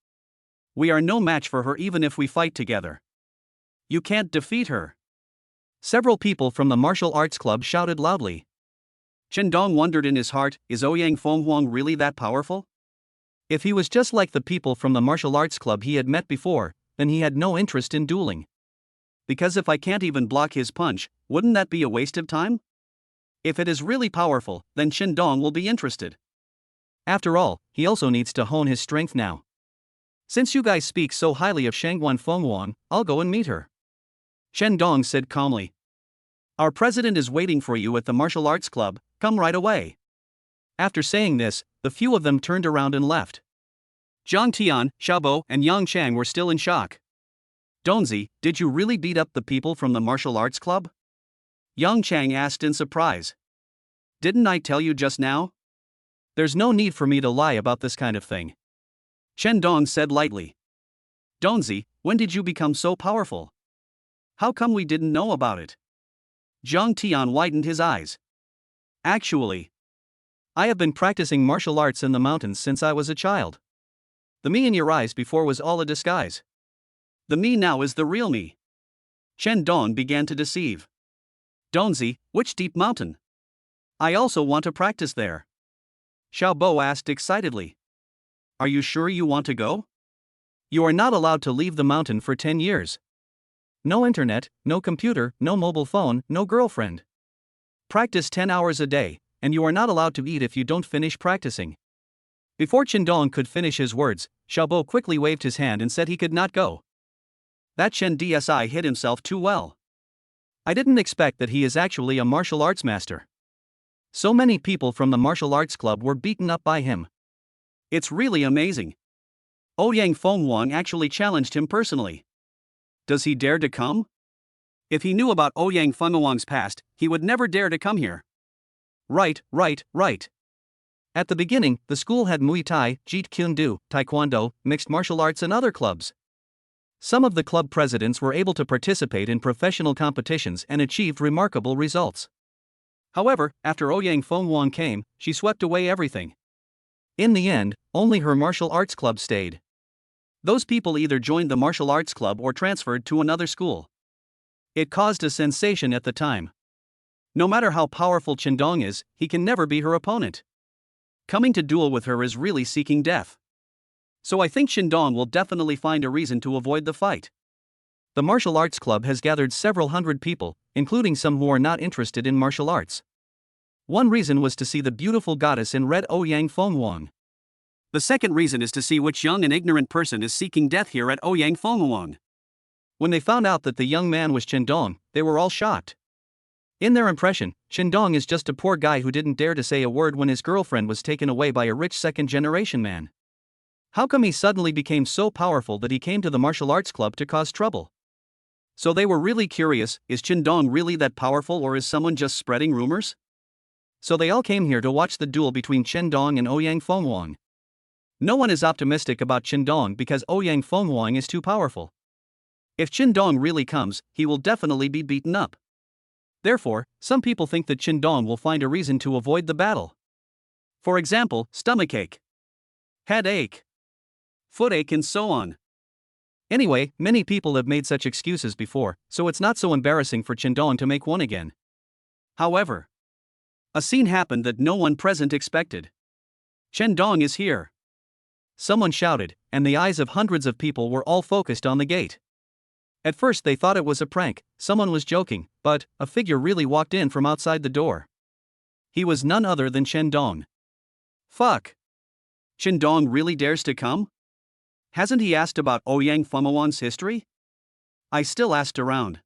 We are no match for her even if we fight together. You can't defeat her. Several people from the martial arts club shouted loudly. Chen Dong wondered in his heart, is Ouyang Fenghuang really that powerful? If he was just like the people from the martial arts club he had met before, then he had no interest in dueling. Because if I can't even block his punch, wouldn't that be a waste of time? If it is really powerful, then Chen Dong will be interested. After all, he also needs to hone his strength now. Since you guys speak so highly of Shangguan Fenghuang, I'll go and meet her. Chen Dong said calmly. Our president is waiting for you at the martial arts club, come right away. After saying this, the few of them turned around and left. Zhang Tian, Xiao Bo, and Yang Chang were still in shock. Dongzi, did you really beat up the people from the martial arts club? Yang Chang asked in surprise. Didn't I tell you just now? There's no need for me to lie about this kind of thing. Chen Dong said lightly. Dongzi, when did you become so powerful? How come we didn't know about it? Zhang Tian widened his eyes. Actually, I have been practicing martial arts in the mountains since I was a child. The me in your eyes before was all a disguise. The me now is the real me. Chen Dong began to deceive. Dongzi, which deep mountain? I also want to practice there. Xiao Bo asked excitedly. Are you sure you want to go? You are not allowed to leave the mountain for 10 years. No internet, no computer, no mobile phone, no girlfriend. Practice 10 hours a day, and you are not allowed to eat if you don't finish practicing. Before Chen Dong could finish his words, Xiao Bo quickly waved his hand and said he could not go. That Chen DSI hid himself too well. I didn't expect that he is actually a martial arts master. So many people from the martial arts club were beaten up by him. It's really amazing. Ouyang Fenghuang actually challenged him personally. Does he dare to come? If he knew about Ouyang Fenghuang's past, he would never dare to come here. Right. At the beginning, the school had Muay Thai, Jeet Kune Do, Taekwondo, mixed martial arts and other clubs. Some of the club presidents were able to participate in professional competitions and achieved remarkable results. However, after Ouyang Fenghuang came, she swept away everything. In the end, only her martial arts club stayed. Those people either joined the martial arts club or transferred to another school. It caused a sensation at the time. No matter how powerful Chen Dong is, he can never be her opponent. Coming to duel with her is really seeking death. So I think Chen Dong will definitely find a reason to avoid the fight. The martial arts club has gathered several hundred people, including some who are not interested in martial arts. One reason was to see the beautiful goddess in red Ouyang Fenghuang. The second reason is to see which young and ignorant person is seeking death here at Ouyang Fenghuang. When they found out that the young man was Chen Dong, they were all shocked. In their impression, Qindong is just a poor guy who didn't dare to say a word when his girlfriend was taken away by a rich second-generation man. How come he suddenly became so powerful that he came to the martial arts club to cause trouble? So they were really curious, is Qindong really that powerful or is someone just spreading rumors? So they all came here to watch the duel between Qindong and Ouyang Fenghuang. No one is optimistic about Qindong because Ouyang Fenghuang is too powerful. If Qindong really comes, he will definitely be beaten up. Therefore, some people think that Qindong will find a reason to avoid the battle. For example, stomachache, headache, footache and so on. Anyway, many people have made such excuses before, so it's not so embarrassing for Qindong to make one again. However, a scene happened that no one present expected. Qindong is here. Someone shouted, and the eyes of hundreds of people were all focused on the gate. At first they thought it was a prank, someone was joking, but a figure really walked in from outside the door. He was none other than Qindong. Fuck! Qindong really dares to come? Hasn't he asked about Ouyang Fenghuang's history? I still asked around.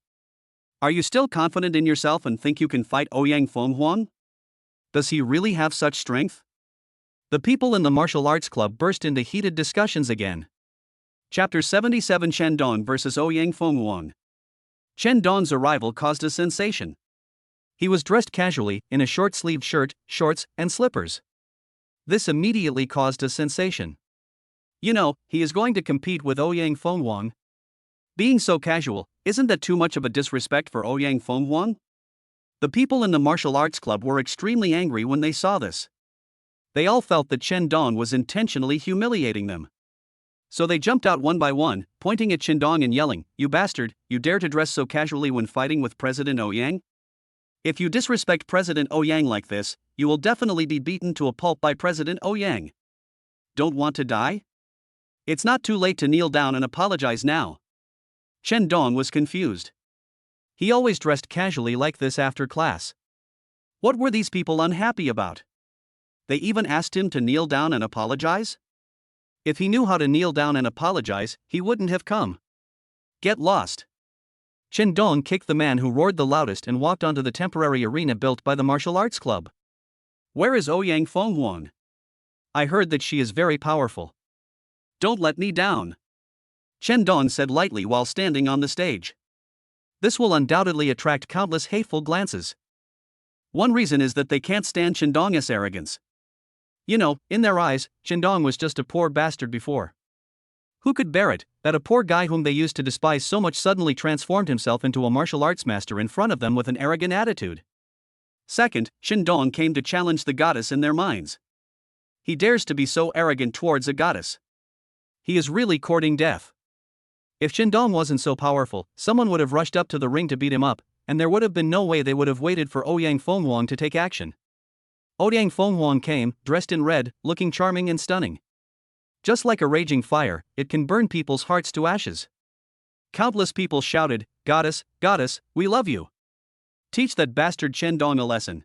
Are you still confident in yourself and think you can fight Ouyang Fenghuang? Does he really have such strength? The people in the martial arts club burst into heated discussions again. Chapter 77 Qindong vs Ouyang Fenghuang. Qindong's arrival caused a sensation. He was dressed casually, in a short-sleeved shirt, shorts, and slippers. This immediately caused a sensation. You know, he is going to compete with Ouyang Fenghuang. Being so casual, isn't that too much of a disrespect for Ouyang Fenghuang? The people in the martial arts club were extremely angry when they saw this. They all felt that Qindong was intentionally humiliating them. So they jumped out one by one, pointing at Qindong and yelling, "You bastard, you dare to dress so casually when fighting with President Ouyang? If you disrespect President Ouyang like this, you will definitely be beaten to a pulp by President Ouyang. Don't want to die? It's not too late to kneel down and apologize now." Qindong was confused. He always dressed casually like this after class. What were these people unhappy about? They even asked him to kneel down and apologize? If he knew how to kneel down and apologize, he wouldn't have come. Get lost. Qindong kicked the man who roared the loudest and walked onto the temporary arena built by the martial arts club. Where is Ouyang Fenghuang? I heard that she is very powerful. Don't let me down. Qindong said lightly while standing on the stage. This will undoubtedly attract countless hateful glances. One reason is that they can't stand Qindong's arrogance. You know, in their eyes, Qindong was just a poor bastard before. Who could bear it, that a poor guy whom they used to despise so much suddenly transformed himself into a martial arts master in front of them with an arrogant attitude? Second, Qindong came to challenge the goddess in their minds. He dares to be so arrogant towards a goddess. He is really courting death. If Qindong wasn't so powerful, someone would have rushed up to the ring to beat him up, and there would have been no way they would have waited for Ouyang Fenghuang to take action. Ouyang Fenghuang came, dressed in red, looking charming and stunning. Just like a raging fire, it can burn people's hearts to ashes. Countless people shouted, "Goddess, goddess, we love you. Teach that bastard Qindong a lesson.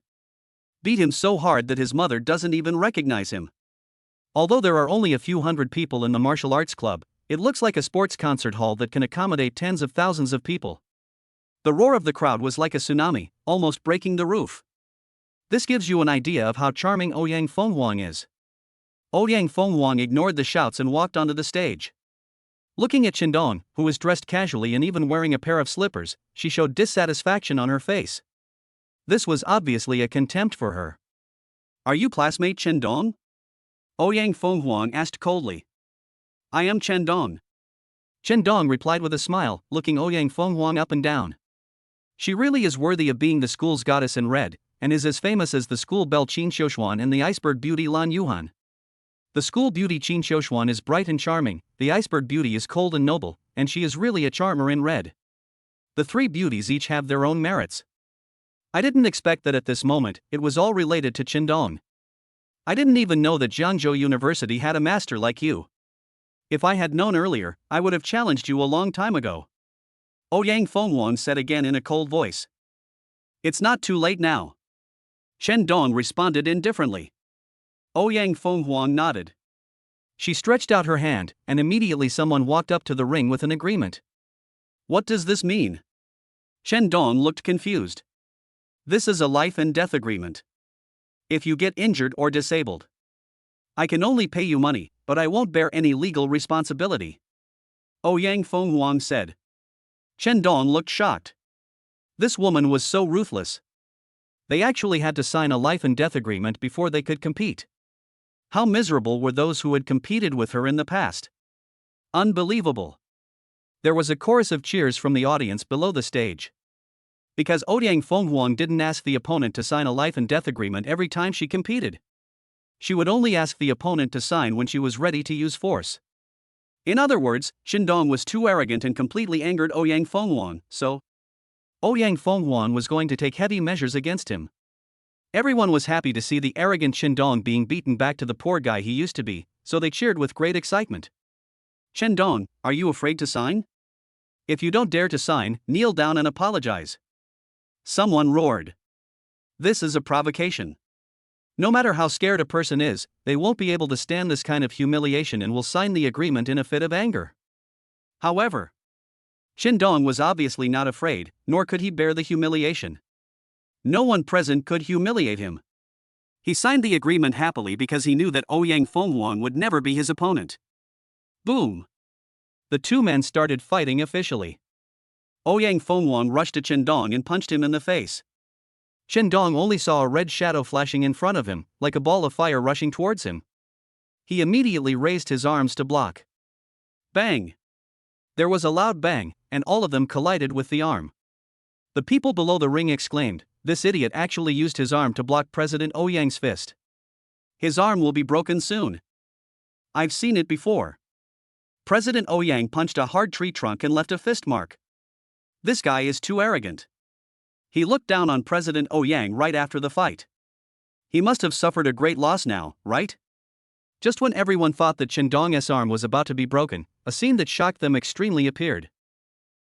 Beat him so hard that his mother doesn't even recognize him." Although there are only a few hundred people in the martial arts club, it looks like a sports concert hall that can accommodate tens of thousands of people. The roar of the crowd was like a tsunami, almost breaking the roof. This gives you an idea of how charming Ouyang Fenghuang is. Ouyang Fenghuang ignored the shouts and walked onto the stage. Looking at Qindong, who was dressed casually and even wearing a pair of slippers, she showed dissatisfaction on her face. This was obviously a contempt for her. "Are you classmate Qindong?" Ouyang Fenghuang asked coldly. "I am Qindong." Qindong replied with a smile, looking Ouyang Fenghuang up and down. She really is worthy of being the school's goddess in red, and is as famous as the school belle Qin Xiuxuan and the iceberg beauty Lan Yuhan. The school beauty Qin Xiuxuan is bright and charming, the iceberg beauty is cold and noble, and she is really a charmer in red. The three beauties each have their own merits. I didn't expect that at this moment, it was all related to Qindong. I didn't even know that Jiangzhou University had a master like you. If I had known earlier, I would have challenged you a long time ago. Ouyang Fenghuang said again in a cold voice. "It's not too late now." Qindong responded indifferently. Ouyang Fenghuang nodded. She stretched out her hand, and immediately someone walked up to the ring with an agreement. What does this mean? Qindong looked confused. This is a life and death agreement. If you get injured or disabled, I can only pay you money, but I won't bear any legal responsibility. Ouyang Fenghuang said. Chen Dong looked shocked. This woman was so ruthless. They actually had to sign a life and death agreement before they could compete. How miserable were those who had competed with her in the past? Unbelievable. There was a chorus of cheers from the audience below the stage. Because Ouyang Fenghuang didn't ask the opponent to sign a life and death agreement every time she competed. She would only ask the opponent to sign when she was ready to use force. In other words, Chen Dong was too arrogant and completely angered Ouyang Fenghuang, so Ouyang Fenghuang was going to take heavy measures against him. Everyone was happy to see the arrogant Chen Dong being beaten back to the poor guy he used to be, so they cheered with great excitement. Chen Dong, are you afraid to sign? If you don't dare to sign, kneel down and apologize. Someone roared. This is a provocation. No matter how scared a person is, they won't be able to stand this kind of humiliation and will sign the agreement in a fit of anger. However, Chen Dong was obviously not afraid, nor could he bear the humiliation. No one present could humiliate him. He signed the agreement happily because he knew that Ouyang Fenghuang would never be his opponent. Boom! The two men started fighting officially. Ouyang Fenghuang rushed to Chen Dong and punched him in the face. Chen Dong only saw a red shadow flashing in front of him, like a ball of fire rushing towards him. He immediately raised his arms to block. Bang! There was a loud bang, and all of them collided with the arm. The people below the ring exclaimed, "This idiot actually used his arm to block President Ouyang's fist. His arm will be broken soon. I've seen it before." President Ouyang punched a hard tree trunk and left a fist mark. This guy is too arrogant. He looked down on President Ouyang right after the fight. He must have suffered a great loss now, right? Just when everyone thought that Chen Dong's arm was about to be broken, a scene that shocked them extremely appeared.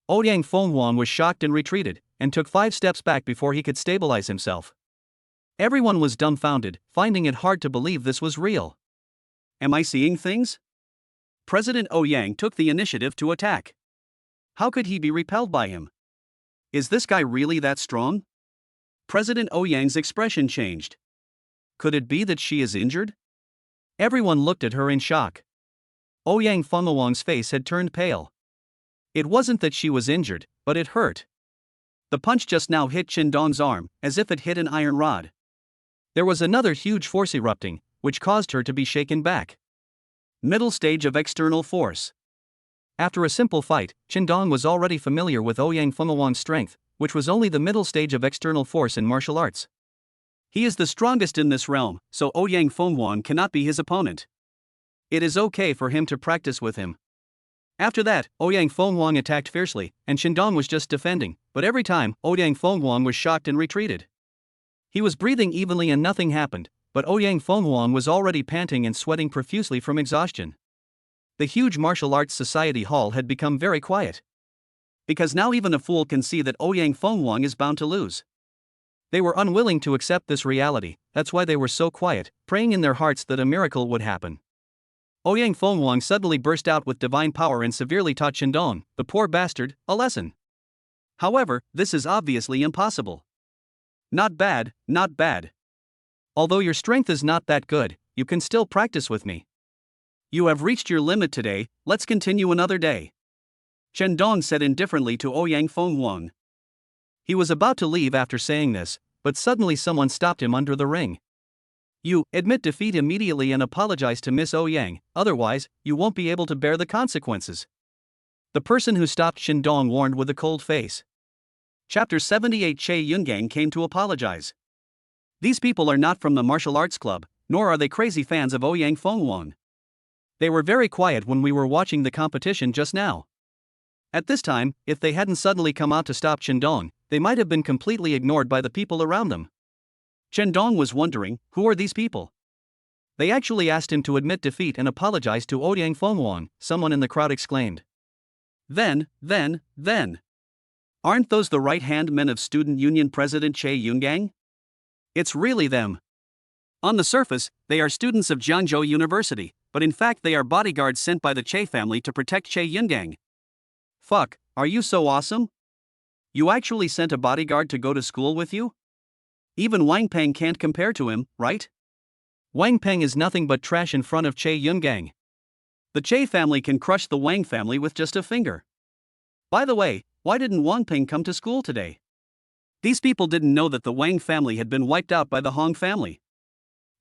Ouyang Fenghuang was shocked and retreated, and took 5 steps back before he could stabilize himself. Everyone was dumbfounded, finding it hard to believe this was real. Am I seeing things? President Ouyang took the initiative to attack. How could he be repelled by him? Is this guy really that strong? President Ouyang's expression changed. Could it be that she is injured? Everyone looked at her in shock. Ouyang Fenghuang's face had turned pale. It wasn't that she was injured, but it hurt. The punch just now hit Chen Dong's arm, as if it hit an iron rod. There was another huge force erupting, which caused her to be shaken back. Middle stage of external force. After a simple fight, Chen Dong was already familiar with Ouyang Fenghuang's strength, which was only the middle stage of external force in martial arts. He is the strongest in this realm, so Ouyang Fenghuang cannot be his opponent. It is okay for him to practice with him. After that, Ouyang Fenghuang attacked fiercely, and Chen Dong was just defending, but every time, Ouyang Fenghuang was shocked and retreated. He was breathing evenly and nothing happened, but Ouyang Fenghuang was already panting and sweating profusely from exhaustion. The huge martial arts society hall had become very quiet. Because now even a fool can see that Ouyang Fenghuang is bound to lose. They were unwilling to accept this reality, that's why they were so quiet, praying in their hearts that a miracle would happen. Ouyang Fenghuang suddenly burst out with divine power and severely taught Chen Dong, the poor bastard, a lesson. However, this is obviously impossible. Not bad, not bad. Although your strength is not that good, you can still practice with me. You have reached your limit today, let's continue another day. Chen Dong said indifferently to Ouyang Fenghuang. He was about to leave after saying this, but suddenly someone stopped him under the ring. You admit defeat immediately and apologize to Miss Ouyang, otherwise, you won't be able to bear the consequences. The person who stopped Chen Dong warned with a cold face. Chapter 78. Che Yungang came to apologize. These people are not from the martial arts club, nor are they crazy fans of Ouyang Fenghuang. They were very quiet when we were watching the competition just now. At this time, if they hadn't suddenly come out to stop Chen Dong, they might have been completely ignored by the people around them. Chen Dong was wondering, who are these people? They actually asked him to admit defeat and apologize to Ouyang Fenghuang, someone in the crowd exclaimed. Then. Aren't those the right-hand men of Student Union President Che Yungang? It's really them. On the surface, they are students of Jiangzhou University, but in fact they are bodyguards sent by the Che family to protect Che Yungang. Fuck, are you so awesome? You actually sent a bodyguard to go to school with you? Even Wang Peng can't compare to him, right? Wang Peng is nothing but trash in front of Che Yungang. The Che family can crush the Wang family with just a finger. By the way, why didn't Wang Peng come to school today? These people didn't know that the Wang family had been wiped out by the Hong family.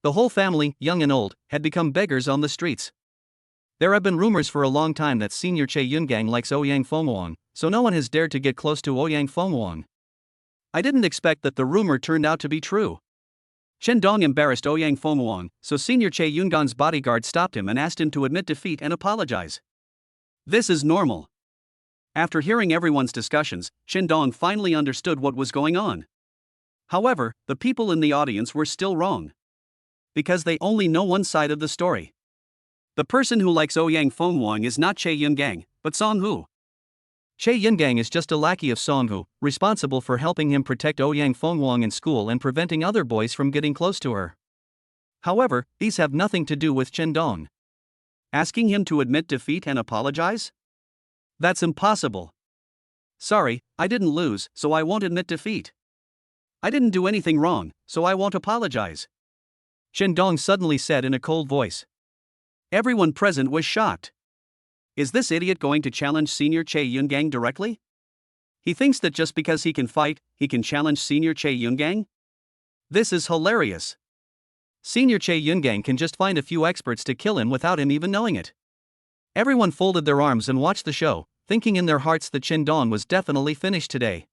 The whole family, young and old, had become beggars on the streets. There have been rumors for a long time that senior Che Yungang likes Ouyang Fengwang, so no one has dared to get close to Ouyang Fengwang. I didn't expect that the rumor turned out to be true. Chen Dong embarrassed Ouyang Fengwang, so senior Che Yungang's bodyguard stopped him and asked him to admit defeat and apologize. This is normal. After hearing everyone's discussions, Chen Dong finally understood what was going on. However, the people in the audience were still wrong. Because they only know one side of the story. The person who likes Ouyang Fengwang is not Che Yungang, but Song Hu. Che Yungang is just a lackey of Song Hu, responsible for helping him protect Ouyang Fengwang in school and preventing other boys from getting close to her. However, these have nothing to do with Chen Dong. Asking him to admit defeat and apologize? That's impossible. Sorry, I didn't lose, so I won't admit defeat. I didn't do anything wrong, so I won't apologize. Chen Dong suddenly said in a cold voice. Everyone present was shocked. Is this idiot going to challenge senior Che Yungang directly? He thinks that just because he can fight, he can challenge senior Che Yungang? This is hilarious. Senior Che Yungang can just find a few experts to kill him without him even knowing it. Everyone folded their arms and watched the show, thinking in their hearts that Chen Dong was definitely finished today.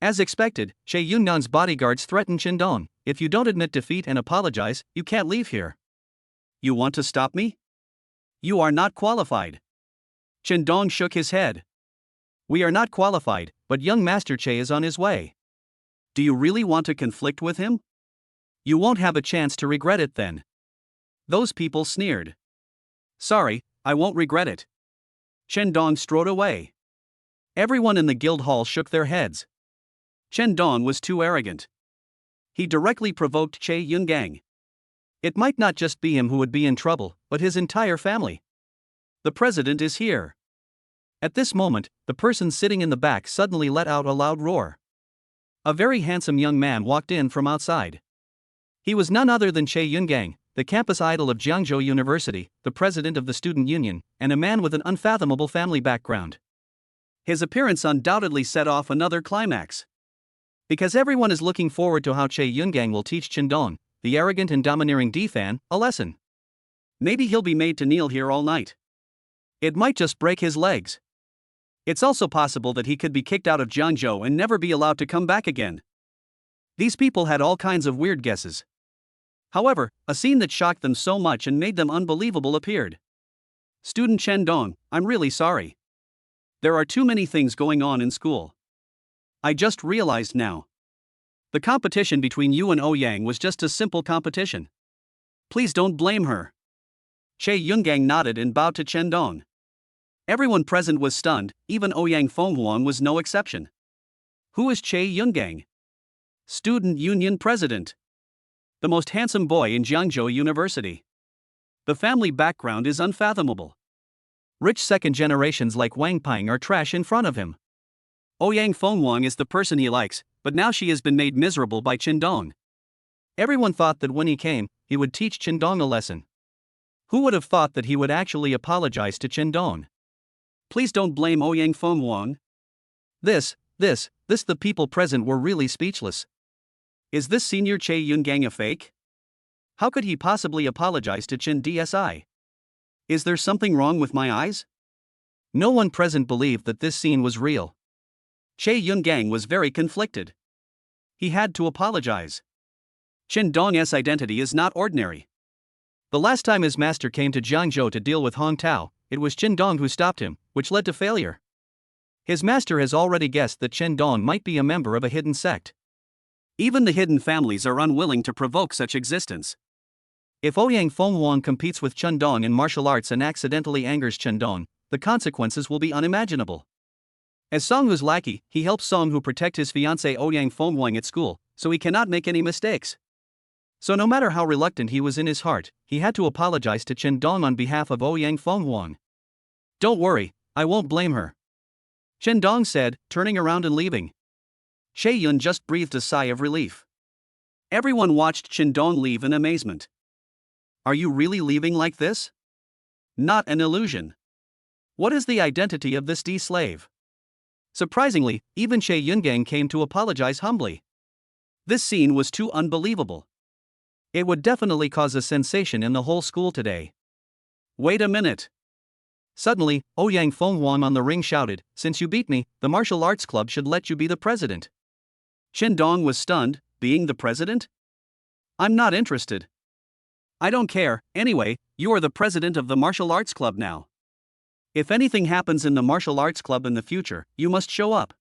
As expected, Che Yungan's bodyguards threatened Chen Dong, if you don't admit defeat and apologize, you can't leave here. You want to stop me? You are not qualified. Chen Dong shook his head. We are not qualified, but young Master Che is on his way. Do you really want to conflict with him? You won't have a chance to regret it then. Those people sneered. Sorry, I won't regret it. Chen Dong strode away. Everyone in the guild hall shook their heads. Chen Dong was too arrogant. He directly provoked Che Yungang. It might not just be him who would be in trouble, but his entire family. The president is here. At this moment, the person sitting in the back suddenly let out a loud roar. A very handsome young man walked in from outside. He was none other than Che Yungang, the campus idol of Jiangzhou University, the president of the student union, and a man with an unfathomable family background. His appearance undoubtedly set off another climax. Because everyone is looking forward to how Che Yungang will teach Chen Dong, the arrogant and domineering D-fan, a lesson. Maybe he'll be made to kneel here all night. It might just break his legs. It's also possible that he could be kicked out of Jiangzhou and never be allowed to come back again. These people had all kinds of weird guesses. However, a scene that shocked them so much and made them unbelievable appeared. Student Chen Dong, I'm really sorry. There are too many things going on in school. I just realized now. The competition between you and Ouyang was just a simple competition. Please don't blame her. Che Yungang nodded and bowed to Chen Dong. Everyone present was stunned, even Ouyang Fengwang was no exception. Who is Che Yungang? Student Union President. The most handsome boy in Jiangzhou University. The family background is unfathomable. Rich second generations like Wang Peng are trash in front of him. Ouyang Fengwang is the person he likes, but now she has been made miserable by Chen Dong. Everyone thought that when he came, he would teach Chen Dong a lesson. Who would have thought that he would actually apologize to Chen Dong? Please don't blame Ouyang Fengwang. The people present were really speechless. Is this senior Che Yungang a fake? How could he possibly apologize to Chen DSI? Is there something wrong with my eyes? No one present believed that this scene was real. Che Yungang was very conflicted. He had to apologize. Chen Dong's identity is not ordinary. The last time his master came to Jiangzhou to deal with Hong Tao, it was Chen Dong who stopped him, which led to failure. His master has already guessed that Chen Dong might be a member of a hidden sect. Even the hidden families are unwilling to provoke such existence. If Ouyang Fengwang competes with Chen Dong in martial arts and accidentally angers Chen Dong, the consequences will be unimaginable. As Song Hu's lackey, he helps Song Hu protect his fiancée Ouyang Fengwang at school, so he cannot make any mistakes. So no matter how reluctant he was in his heart, he had to apologize to Chen Dong on behalf of Ouyang Fengwang. Don't worry, I won't blame her. Chen Dong said, turning around and leaving. Che Yun just breathed a sigh of relief. Everyone watched Qindong leave in amazement. Are you really leaving like this? Not an illusion. What is the identity of this D-slave? Surprisingly, even Che Yungang came to apologize humbly. This scene was too unbelievable. It would definitely cause a sensation in the whole school today. Wait a minute. Suddenly, Ouyang Fenghuang on the ring shouted, "Since you beat me, the martial arts club should let you be the president." Qindong was stunned. Being the president? I'm not interested. I don't care, anyway, you are the president of the martial arts club now. If anything happens in the martial arts club in the future, you must show up.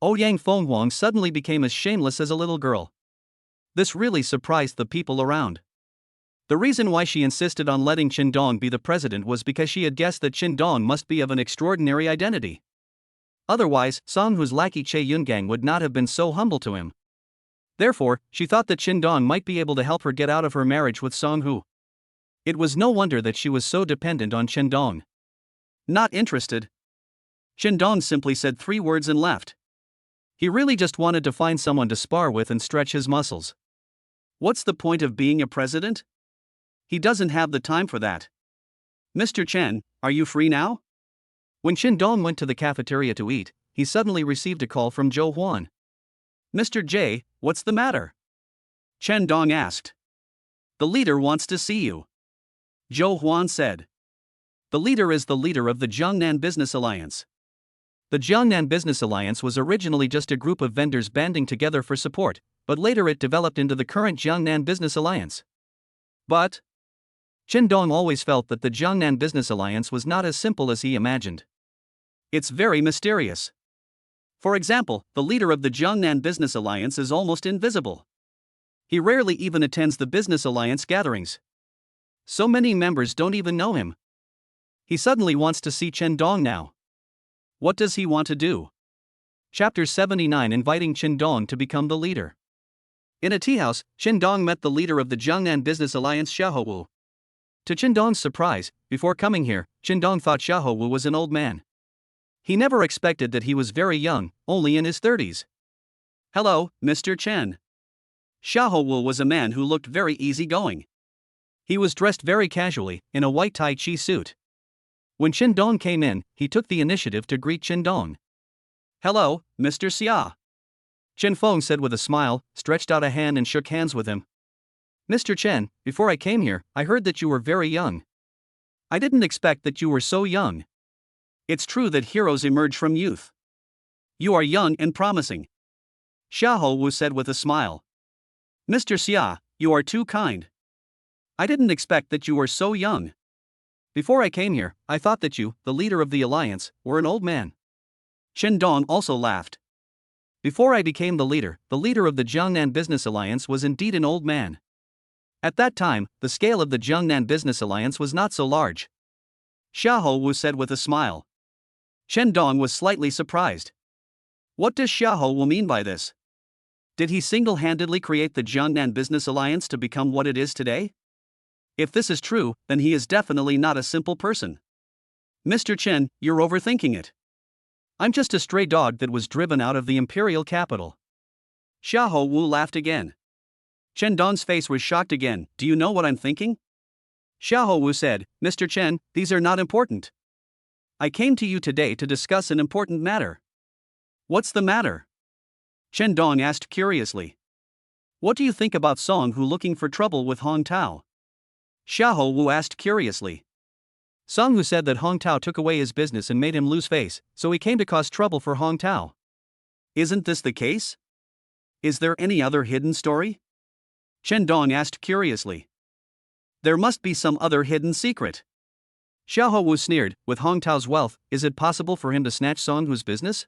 Ouyang Fenghuang suddenly became as shameless as a little girl. This really surprised the people around. The reason why she insisted on letting Qindong be the president was because she had guessed that Qindong must be of an extraordinary identity. Otherwise, Song Hu's lackey Che Yungang would not have been so humble to him. Therefore, she thought that Qindong might be able to help her get out of her marriage with Song Hu. It was no wonder that she was so dependent on Qindong. Not interested. Qindong simply said 3 words and left. He really just wanted to find someone to spar with and stretch his muscles. What's the point of being a president? He doesn't have the time for that. Mr. Chen, are you free now? When Qindong went to the cafeteria to eat, he suddenly received a call from Zhou Huan. Mr. J, what's the matter? Qindong asked. The leader wants to see you. Zhou Huan said. The leader is the leader of the Jiangnan Business Alliance. The Jiangnan Business Alliance was originally just a group of vendors banding together for support, but later it developed into the current Jiangnan Business Alliance. But Qindong always felt that the Jiangnan Business Alliance was not as simple as he imagined. It's very mysterious. For example, the leader of the Jiangnan Business Alliance is almost invisible. He rarely even attends the Business Alliance gatherings. So many members don't even know him. He suddenly wants to see Qindong now. What does he want to do? Chapter 79, inviting Qindong to become the leader. In a teahouse, Qindong met the leader of the Jiangnan Business Alliance, Xiahou. To Qindong's surprise, before coming here, Qindong thought Xiahou was an old man. He never expected that he was very young, only in his 30s. Hello, Mr. Chen. Xiahou was a man who looked very easygoing. He was dressed very casually, in a white Tai Chi suit. When Qindong came in, he took the initiative to greet Qindong. Hello, Mr. Xia. Chen Feng said with a smile, stretched out a hand and shook hands with him. Mr. Chen, before I came here, I heard that you were very young. I didn't expect that you were so young. It's true that heroes emerge from youth. You are young and promising. Xiahou said with a smile. Mr. Xia, you are too kind. I didn't expect that you were so young. Before I came here, I thought that you, the leader of the alliance, were an old man. Qindong also laughed. Before I became the leader of the Jiangnan Business Alliance was indeed an old man. At that time, the scale of the Jiangnan Business Alliance was not so large. Xiahou said with a smile. Qindong was slightly surprised. What does Xiahou mean by this? Did he single-handedly create the Jiangnan Business Alliance to become what it is today? If this is true, then he is definitely not a simple person. Mr. Chen, you're overthinking it. I'm just a stray dog that was driven out of the imperial capital. Xiahou laughed again. Qindong's face was shocked again. Do you know what I'm thinking? Xiahou said, Mr. Chen, these are not important. I came to you today to discuss an important matter. What's the matter? Qindong asked curiously. What do you think about Song Hu looking for trouble with Hong Tao? Xiahou asked curiously. Song Hu said that Hong Tao took away his business and made him lose face, so he came to cause trouble for Hong Tao. Isn't this the case? Is there any other hidden story? Qindong asked curiously. There must be some other hidden secret. Xiahou sneered, with Hong Tao's wealth, is it possible for him to snatch Song Hu's business?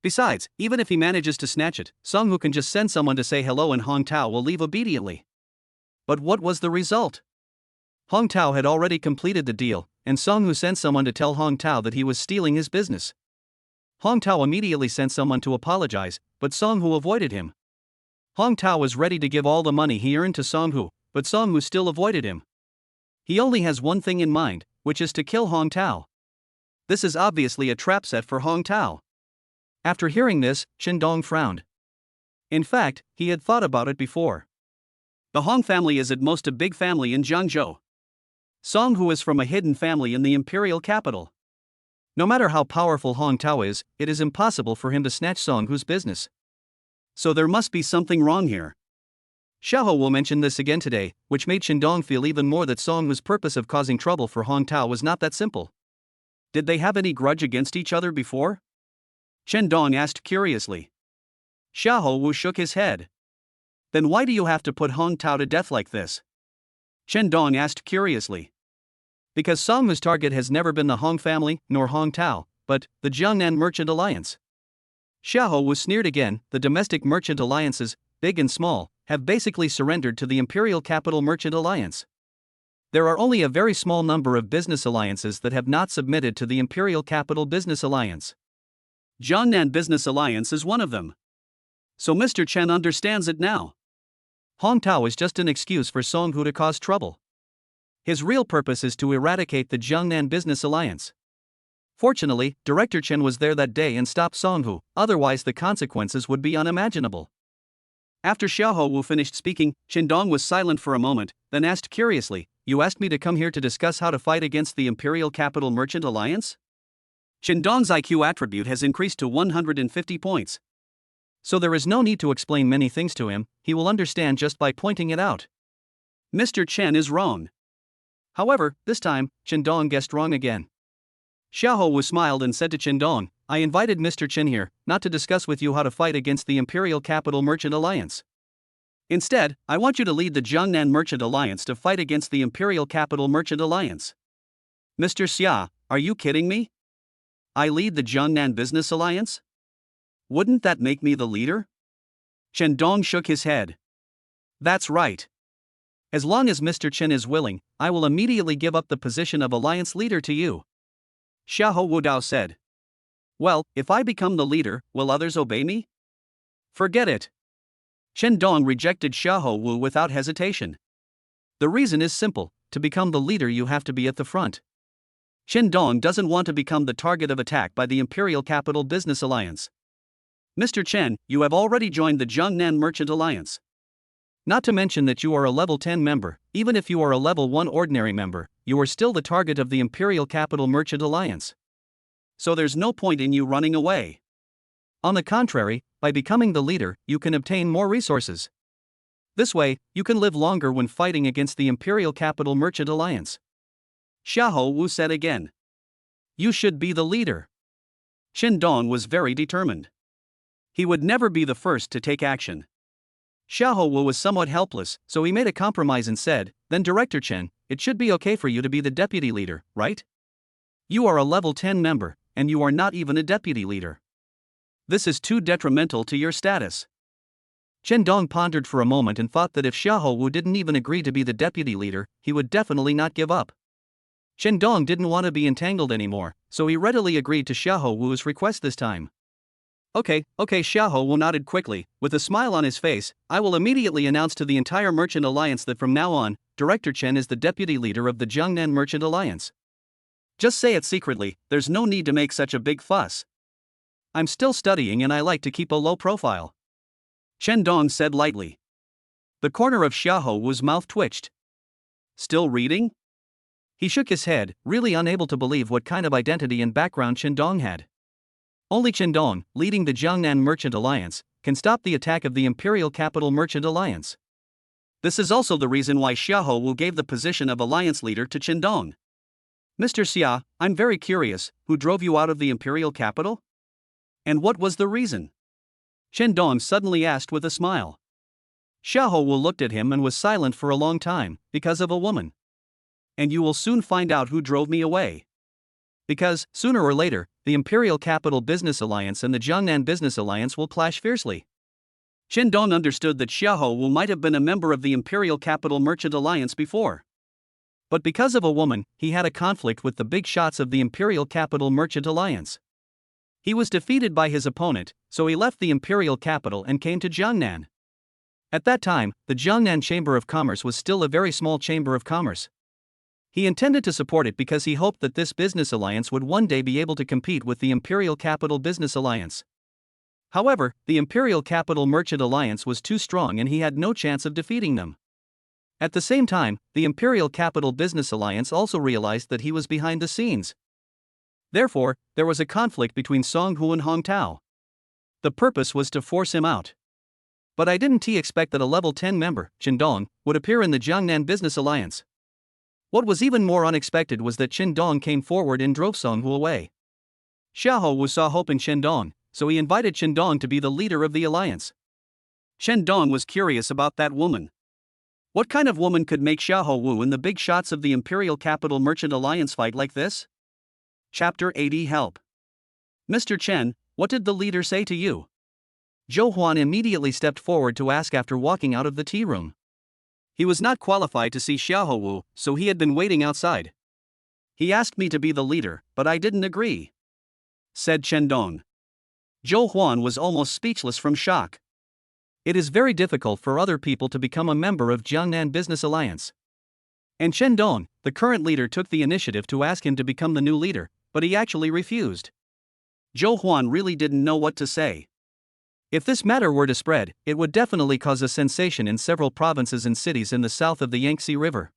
Besides, even if he manages to snatch it, Song Hu can just send someone to say hello and Hong Tao will leave obediently. But what was the result? Hong Tao had already completed the deal, and Song Hu sent someone to tell Hong Tao that he was stealing his business. Hong Tao immediately sent someone to apologize, but Song Hu avoided him. Hong Tao was ready to give all the money he earned to Song Hu, but Song Hu still avoided him. He only has one thing in mind, which is to kill Hong Tao. This is obviously a trap set for Hong Tao. After hearing this, Qindong frowned. In fact, he had thought about it before. The Hong family is at most a big family in Jiangzhou. Song Hu is from a hidden family in the imperial capital. No matter how powerful Hong Tao is, it is impossible for him to snatch Song Hu's business. So there must be something wrong here. Xiahou will mention this again today, which made Qindong feel even more that Song Hu's purpose of causing trouble for Hong Tao was not that simple. Did they have any grudge against each other before? Qindong asked curiously. Xiahou Wu shook his head. Then why do you have to put Hong Tao to death like this? Qindong asked curiously. Because Song Hu's target has never been the Hong family, nor Hong Tao, but the Jiangnan Merchant Alliance. Xiahou Wu sneered again. The domestic merchant alliances, big and small, have basically surrendered to the Imperial Capital Merchant Alliance. There are only a very small number of business alliances that have not submitted to the Imperial Capital Business Alliance. Jiangnan Business Alliance is one of them. So Mr. Chen understands it now. Hong Tao is just an excuse for Song Hu to cause trouble. His real purpose is to eradicate the Jiangnan Business Alliance. Fortunately, Director Chen was there that day and stopped Song Hu, otherwise the consequences would be unimaginable. After Xiahou Wu finished speaking, Qindong was silent for a moment, then asked curiously, "You asked me to come here to discuss how to fight against the Imperial Capital Merchant Alliance?" Qindong's IQ attribute has increased to 150 points. So there is no need to explain many things to him, he will understand just by pointing it out. Mr. Chen is wrong. However, this time, Qindong guessed wrong again. Xiahou Wu smiled and said to Qindong, "I invited Mr. Chen here, not to discuss with you how to fight against the Imperial Capital Merchant Alliance. Instead, I want you to lead the Jiangnan Merchant Alliance to fight against the Imperial Capital Merchant Alliance." Mr. Xia, are you kidding me? I lead the Jiangnan Business Alliance? Wouldn't that make me the leader? Qindong shook his head. That's right. As long as Mr. Chen is willing, I will immediately give up the position of alliance leader to you. Xiahou Wudao said. Well, if I become the leader, will others obey me? Forget it. Qindong rejected Xiahou Wu without hesitation. The reason is simple: to become the leader you have to be at the front. Qindong doesn't want to become the target of attack by the Imperial Capital Business Alliance. Mr. Chen, you have already joined the Jiangnan Merchant Alliance. Not to mention that you are a level 10 member. Even if you are a level 1 ordinary member, you are still the target of the Imperial Capital Merchant Alliance. So there's no point in you running away. On the contrary, by becoming the leader, you can obtain more resources. This way, you can live longer when fighting against the Imperial Capital Merchant Alliance. Xiahou Wu said again. You should be the leader. Qindong was very determined. He would never be the first to take action. Xiahou Wu was somewhat helpless, so he made a compromise and said, "Then Director Chen, it should be okay for you to be the deputy leader, right? You are a level 10 member, and you are not even a deputy leader. This is too detrimental to your status." Qindong pondered for a moment and thought that if Xiahou Wu didn't even agree to be the deputy leader, he would definitely not give up. Qindong didn't want to be entangled anymore, so he readily agreed to Xiahou Wu's request this time. Okay, Xiahou Wu nodded quickly, with a smile on his face. I will immediately announce to the entire Merchant Alliance that from now on, Director Chen is the deputy leader of the Jiangnan Merchant Alliance. Just say it secretly, there's no need to make such a big fuss. I'm still studying and I like to keep a low profile. Qindong said lightly. The corner of Xiahou Wu's mouth twitched. Still reading? He shook his head, really unable to believe what kind of identity and background Qindong had. Only Qindong, leading the Jiangnan Merchant Alliance, can stop the attack of the Imperial Capital Merchant Alliance. This is also the reason why Xiahou Wu gave the position of alliance leader to Qindong. Mr. Xia, I'm very curious, who drove you out of the Imperial Capital? And what was the reason? Qindong suddenly asked with a smile. Xiahou Wu looked at him and was silent for a long time, because of a woman. And you will soon find out who drove me away. Because, sooner or later, the Imperial Capital Business Alliance and the Jiangnan Business Alliance will clash fiercely. Qindong understood that Xiahou Wu might have been a member of the Imperial Capital Merchant Alliance before. But because of a woman, he had a conflict with the big shots of the Imperial Capital Merchant Alliance. He was defeated by his opponent, so he left the Imperial Capital and came to Jiangnan. At that time, the Jiangnan Chamber of Commerce was still a very small chamber of commerce. He intended to support it because he hoped that this business alliance would one day be able to compete with the Imperial Capital Business Alliance. However, the Imperial Capital Merchant Alliance was too strong and he had no chance of defeating them. At the same time, the Imperial Capital Business Alliance also realized that he was behind the scenes. Therefore, there was a conflict between Song Hu and Hong Tao. The purpose was to force him out. But I didn't expect that a level 10 member, Chen Dong, would appear in the Jiangnan Business Alliance. What was even more unexpected was that Chen Dong came forward and drove Song Hu away. Xiahou Wu saw hope in Chen Dong, so he invited Chen Dong to be the leader of the alliance. Chen Dong was curious about that woman. What kind of woman could make Xiahou Wu and the big shots of the Imperial Capital Merchant Alliance fight like this? Chapter 80 Help. Mr. Chen, what did the leader say to you? Zhou Huan immediately stepped forward to ask after walking out of the tea room. He was not qualified to see Xiahou Wu, so he had been waiting outside. He asked me to be the leader, but I didn't agree, said Chen Dong. Zhou Huan was almost speechless from shock. It is very difficult for other people to become a member of Jiangnan Business Alliance. And Chen Dong, the current leader, took the initiative to ask him to become the new leader, but he actually refused. Zhou Huan really didn't know what to say. If this matter were to spread, it would definitely cause a sensation in several provinces and cities in the south of the Yangtze River.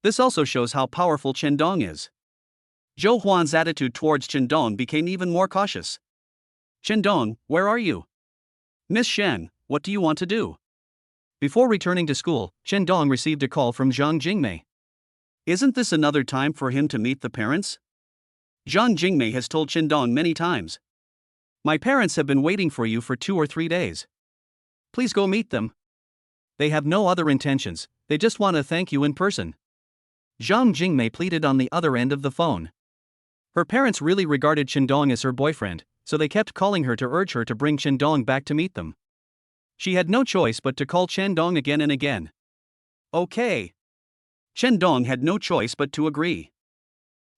This also shows how powerful Chen Dong is. Zhou Huan's attitude towards Chen Dong became even more cautious. Chen Dong, where are you? Miss Shen, what do you want to do? Before returning to school, Chen Dong received a call from Zhang Jingmei. Isn't this another time for him to meet the parents? Zhang Jingmei has told Chen Dong many times. My parents have been waiting for you for 2 or 3 days. Please go meet them. They have no other intentions, they just want to thank you in person. Zhang Jingmei pleaded on the other end of the phone. Her parents really regarded Chen Dong as her boyfriend, so they kept calling her to urge her to bring Chen Dong back to meet them. She had no choice but to call Chen Dong again and again. Okay. Chen Dong had no choice but to agree.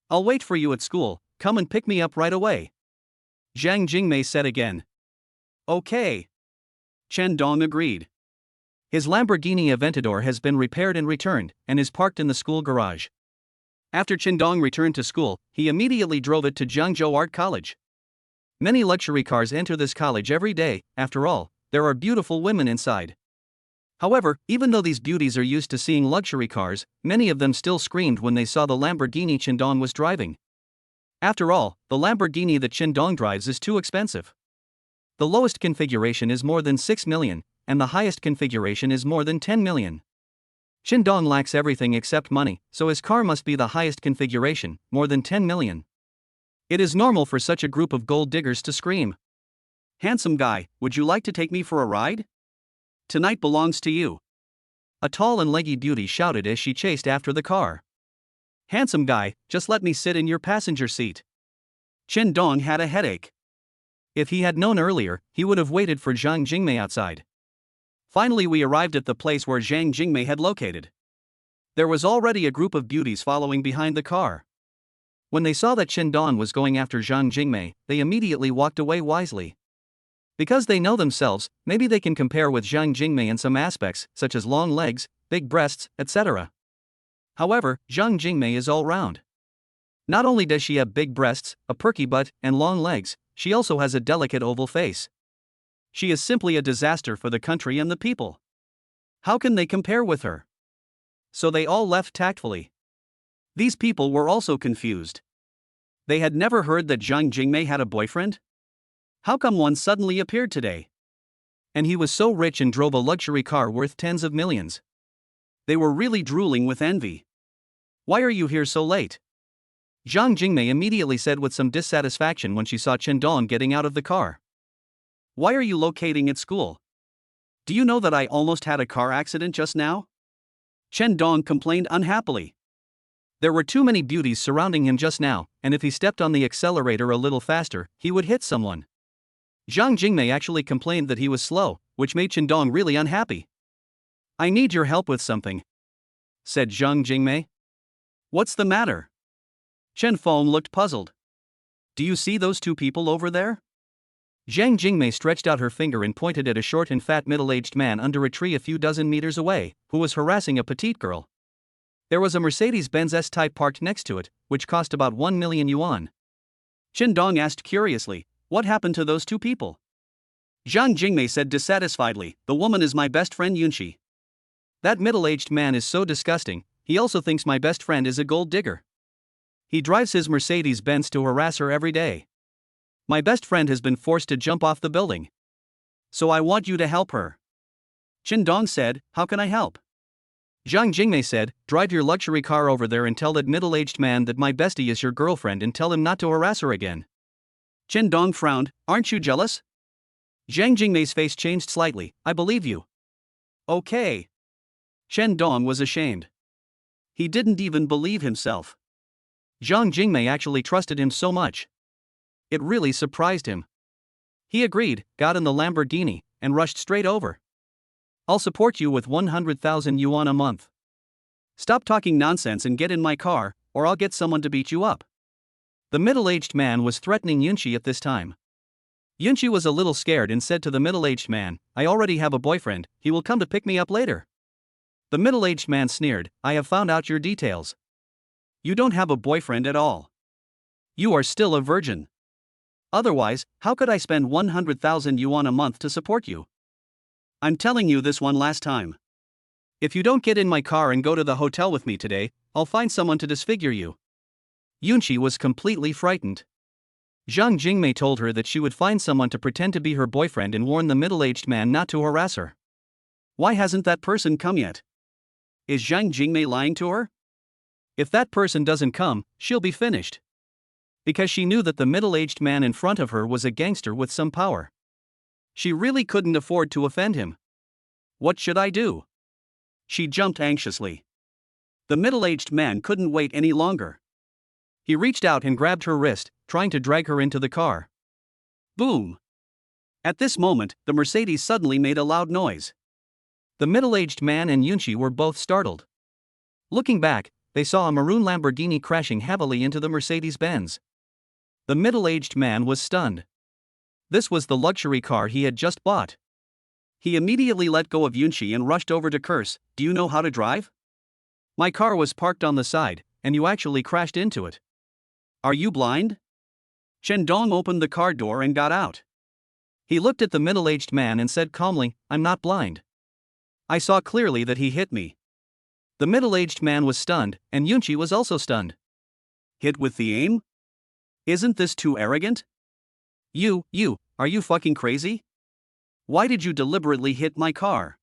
I'll wait for you at school, come and pick me up right away, Zhang Jingmei said again. Okay. Chen Dong agreed. His Lamborghini Aventador has been repaired and returned, and is parked in the school garage. After Chen Dong returned to school, he immediately drove it to Jiangzhou Art College. Many luxury cars enter this college every day, after all, there are beautiful women inside. However, even though these beauties are used to seeing luxury cars, many of them still screamed when they saw the Lamborghini Chen Dong was driving. After all, the Lamborghini that Chen Dong drives is too expensive. The lowest configuration is more than 6 million, and the highest configuration is more than 10 million. Chen Dong lacks everything except money, so his car must be the highest configuration, more than 10 million. It is normal for such a group of gold diggers to scream. Handsome guy, would you like to take me for a ride? Tonight belongs to you, a tall and leggy beauty shouted as she chased after the car. Handsome guy, just let me sit in your passenger seat. Chen Dong had a headache. If he had known earlier, he would have waited for Zhang Jingmei outside. Finally, we arrived at the place where Zhang Jingmei had located. There was already a group of beauties following behind the car. When they saw that Chen Dong was going after Zhang Jingmei, they immediately walked away wisely. Because they know themselves, maybe they can compare with Zhang Jingmei in some aspects, such as long legs, big breasts, etc. However, Zhang Jingmei is all round. Not only does she have big breasts, a perky butt, and long legs, she also has a delicate oval face. She is simply a disaster for the country and the people. How can they compare with her? So they all left tactfully. These people were also confused. They had never heard that Zhang Jingmei had a boyfriend? How come one suddenly appeared today? And he was so rich and drove a luxury car worth tens of millions. They were really drooling with envy. Why are you here so late? Zhang Jingmei immediately said with some dissatisfaction when she saw Chen Dong getting out of the car. Why are you locating at school? Do you know that I almost had a car accident just now? Chen Dong complained unhappily. There were too many beauties surrounding him just now, and if he stepped on the accelerator a little faster, he would hit someone. Zhang Jingmei actually complained that he was slow, which made Chen Dong really unhappy. I need your help with something, said Zhang Jingmei. What's the matter? Chen Feng looked puzzled. Do you see those two people over there? Zhang Jingmei stretched out her finger and pointed at a short and fat middle-aged man under a tree a few dozen meters away, who was harassing a petite girl. There was a Mercedes-Benz S-Type parked next to it, which cost about 1 million yuan. Chen Dong asked curiously, what happened to those two people? Zhang Jingmei said dissatisfiedly, the woman is my best friend Yunqi. That middle-aged man is so disgusting, he also thinks my best friend is a gold digger. He drives his Mercedes-Benz to harass her every day. My best friend has been forced to jump off the building. So I want you to help her. Qin Dong said, how can I help? Zhang Jingmei said, drive your luxury car over there and tell that middle-aged man that my bestie is your girlfriend and tell him not to harass her again. Qin Dong frowned, aren't you jealous? Zhang Jingmei's face changed slightly, I believe you. Okay. Qin Dong was ashamed. He didn't even believe himself. Zhang Jingmei actually trusted him so much. It really surprised him. He agreed, got in the Lamborghini, and rushed straight over. I'll support you with 100,000 yuan a month. Stop talking nonsense and get in my car, or I'll get someone to beat you up. The middle-aged man was threatening Yunqi at this time. Yunqi was a little scared and said to the middle-aged man, I already have a boyfriend, he will come to pick me up later. The middle-aged man sneered, I have found out your details. You don't have a boyfriend at all. You are still a virgin. Otherwise, how could I spend 100,000 yuan a month to support you? I'm telling you this one last time. If you don't get in my car and go to the hotel with me today, I'll find someone to disfigure you. Yunqi was completely frightened. Zhang Jingmei told her that she would find someone to pretend to be her boyfriend and warn the middle-aged man not to harass her. Why hasn't that person come yet? Is Zhang Jingmei lying to her? If that person doesn't come, she'll be finished. Because she knew that the middle-aged man in front of her was a gangster with some power. She really couldn't afford to offend him. What should I do? She jumped anxiously. The middle-aged man couldn't wait any longer. He reached out and grabbed her wrist, trying to drag her into the car. Boom! At this moment, the Mercedes suddenly made a loud noise. The middle-aged man and Yunqi were both startled. Looking back, they saw a maroon Lamborghini crashing heavily into the Mercedes-Benz. The middle-aged man was stunned. This was the luxury car he had just bought. He immediately let go of Yunqi and rushed over to curse, do you know how to drive? My car was parked on the side, and you actually crashed into it. Are you blind? Qin Dong opened the car door and got out. He looked at the middle-aged man and said calmly, I'm not blind. I saw clearly that he hit me. The middle-aged man was stunned, and Yunqi was also stunned. Hit with the aim? Isn't this too arrogant? Are you fucking crazy? Why did you deliberately hit my car?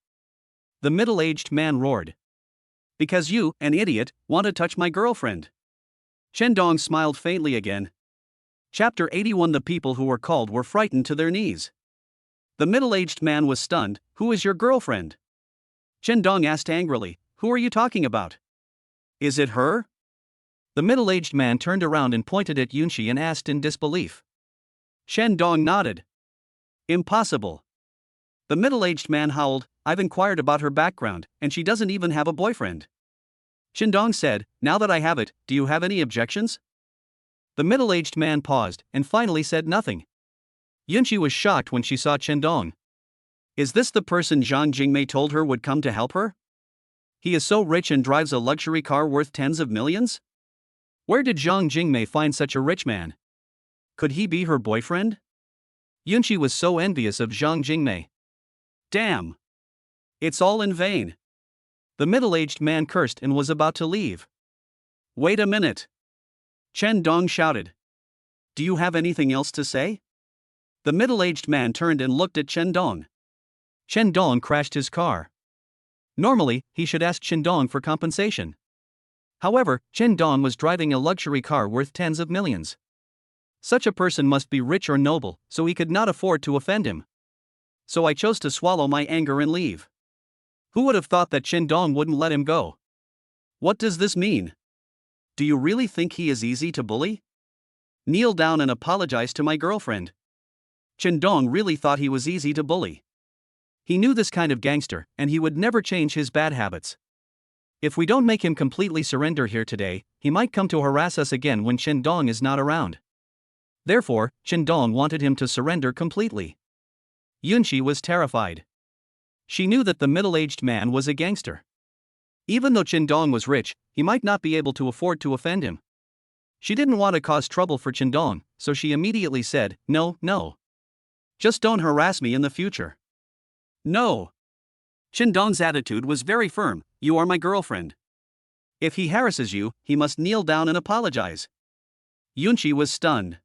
The middle-aged man roared. Because you, an idiot, want to touch my girlfriend. Qin Dong smiled faintly again. Chapter 81. The people who were called were frightened to their knees. The middle-aged man was stunned. Who is your girlfriend? Qin Dong asked angrily, who are you talking about? Is it her? The middle-aged man turned around and pointed at Yunqi and asked in disbelief. Qin Dong nodded. Impossible. The middle-aged man howled, I've inquired about her background, and she doesn't even have a boyfriend. Qin Dong said, now that I have it, do you have any objections? The middle-aged man paused, and finally said nothing. Yunqi was shocked when she saw Qin Dong. Is this the person Zhang Jingmei told her would come to help her? He is so rich and drives a luxury car worth tens of millions? Where did Zhang Jingmei find such a rich man? Could he be her boyfriend? Yunqi was so envious of Zhang Jingmei. Damn! It's all in vain. The middle-aged man cursed and was about to leave. Wait a minute! Qin Dong shouted. Do you have anything else to say? The middle-aged man turned and looked at Qin Dong. Qin Dong crashed his car. Normally, he should ask Qin Dong for compensation. However, Qin Dong was driving a luxury car worth tens of millions. Such a person must be rich or noble, so he could not afford to offend him. So I chose to swallow my anger and leave. Who would have thought that Qin Dong wouldn't let him go? What does this mean? Do you really think he is easy to bully? Kneel down and apologize to my girlfriend. Qin Dong really thought he was easy to bully. He knew this kind of gangster, and he would never change his bad habits. If we don't make him completely surrender here today, he might come to harass us again when Qin Dong is not around. Therefore, Qin Dong wanted him to surrender completely. Yunqi was terrified. She knew that the middle-aged man was a gangster. Even though Qin Dong was rich, he might not be able to afford to offend him. She didn't want to cause trouble for Qin Dong, so she immediately said, no. Just don't harass me in the future. No. Qindong's attitude was very firm. You are my girlfriend. If he harasses you, he must kneel down and apologize. Yunqi was stunned.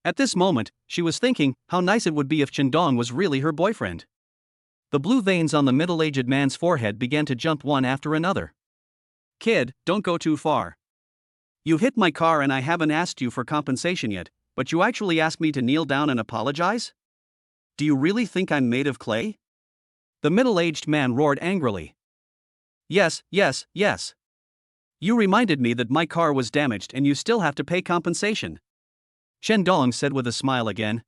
At this moment, she was thinking how nice it would be if Qindong was really her boyfriend. The blue veins on the middle-aged man's forehead began to jump one after another. Kid, don't go too far. You hit my car and I haven't asked you for compensation yet, but you actually asked me to kneel down and apologize? Do you really think I'm made of clay? The middle-aged man roared angrily. Yes, yes, yes. You reminded me that my car was damaged and you still have to pay compensation. Qindong said with a smile again.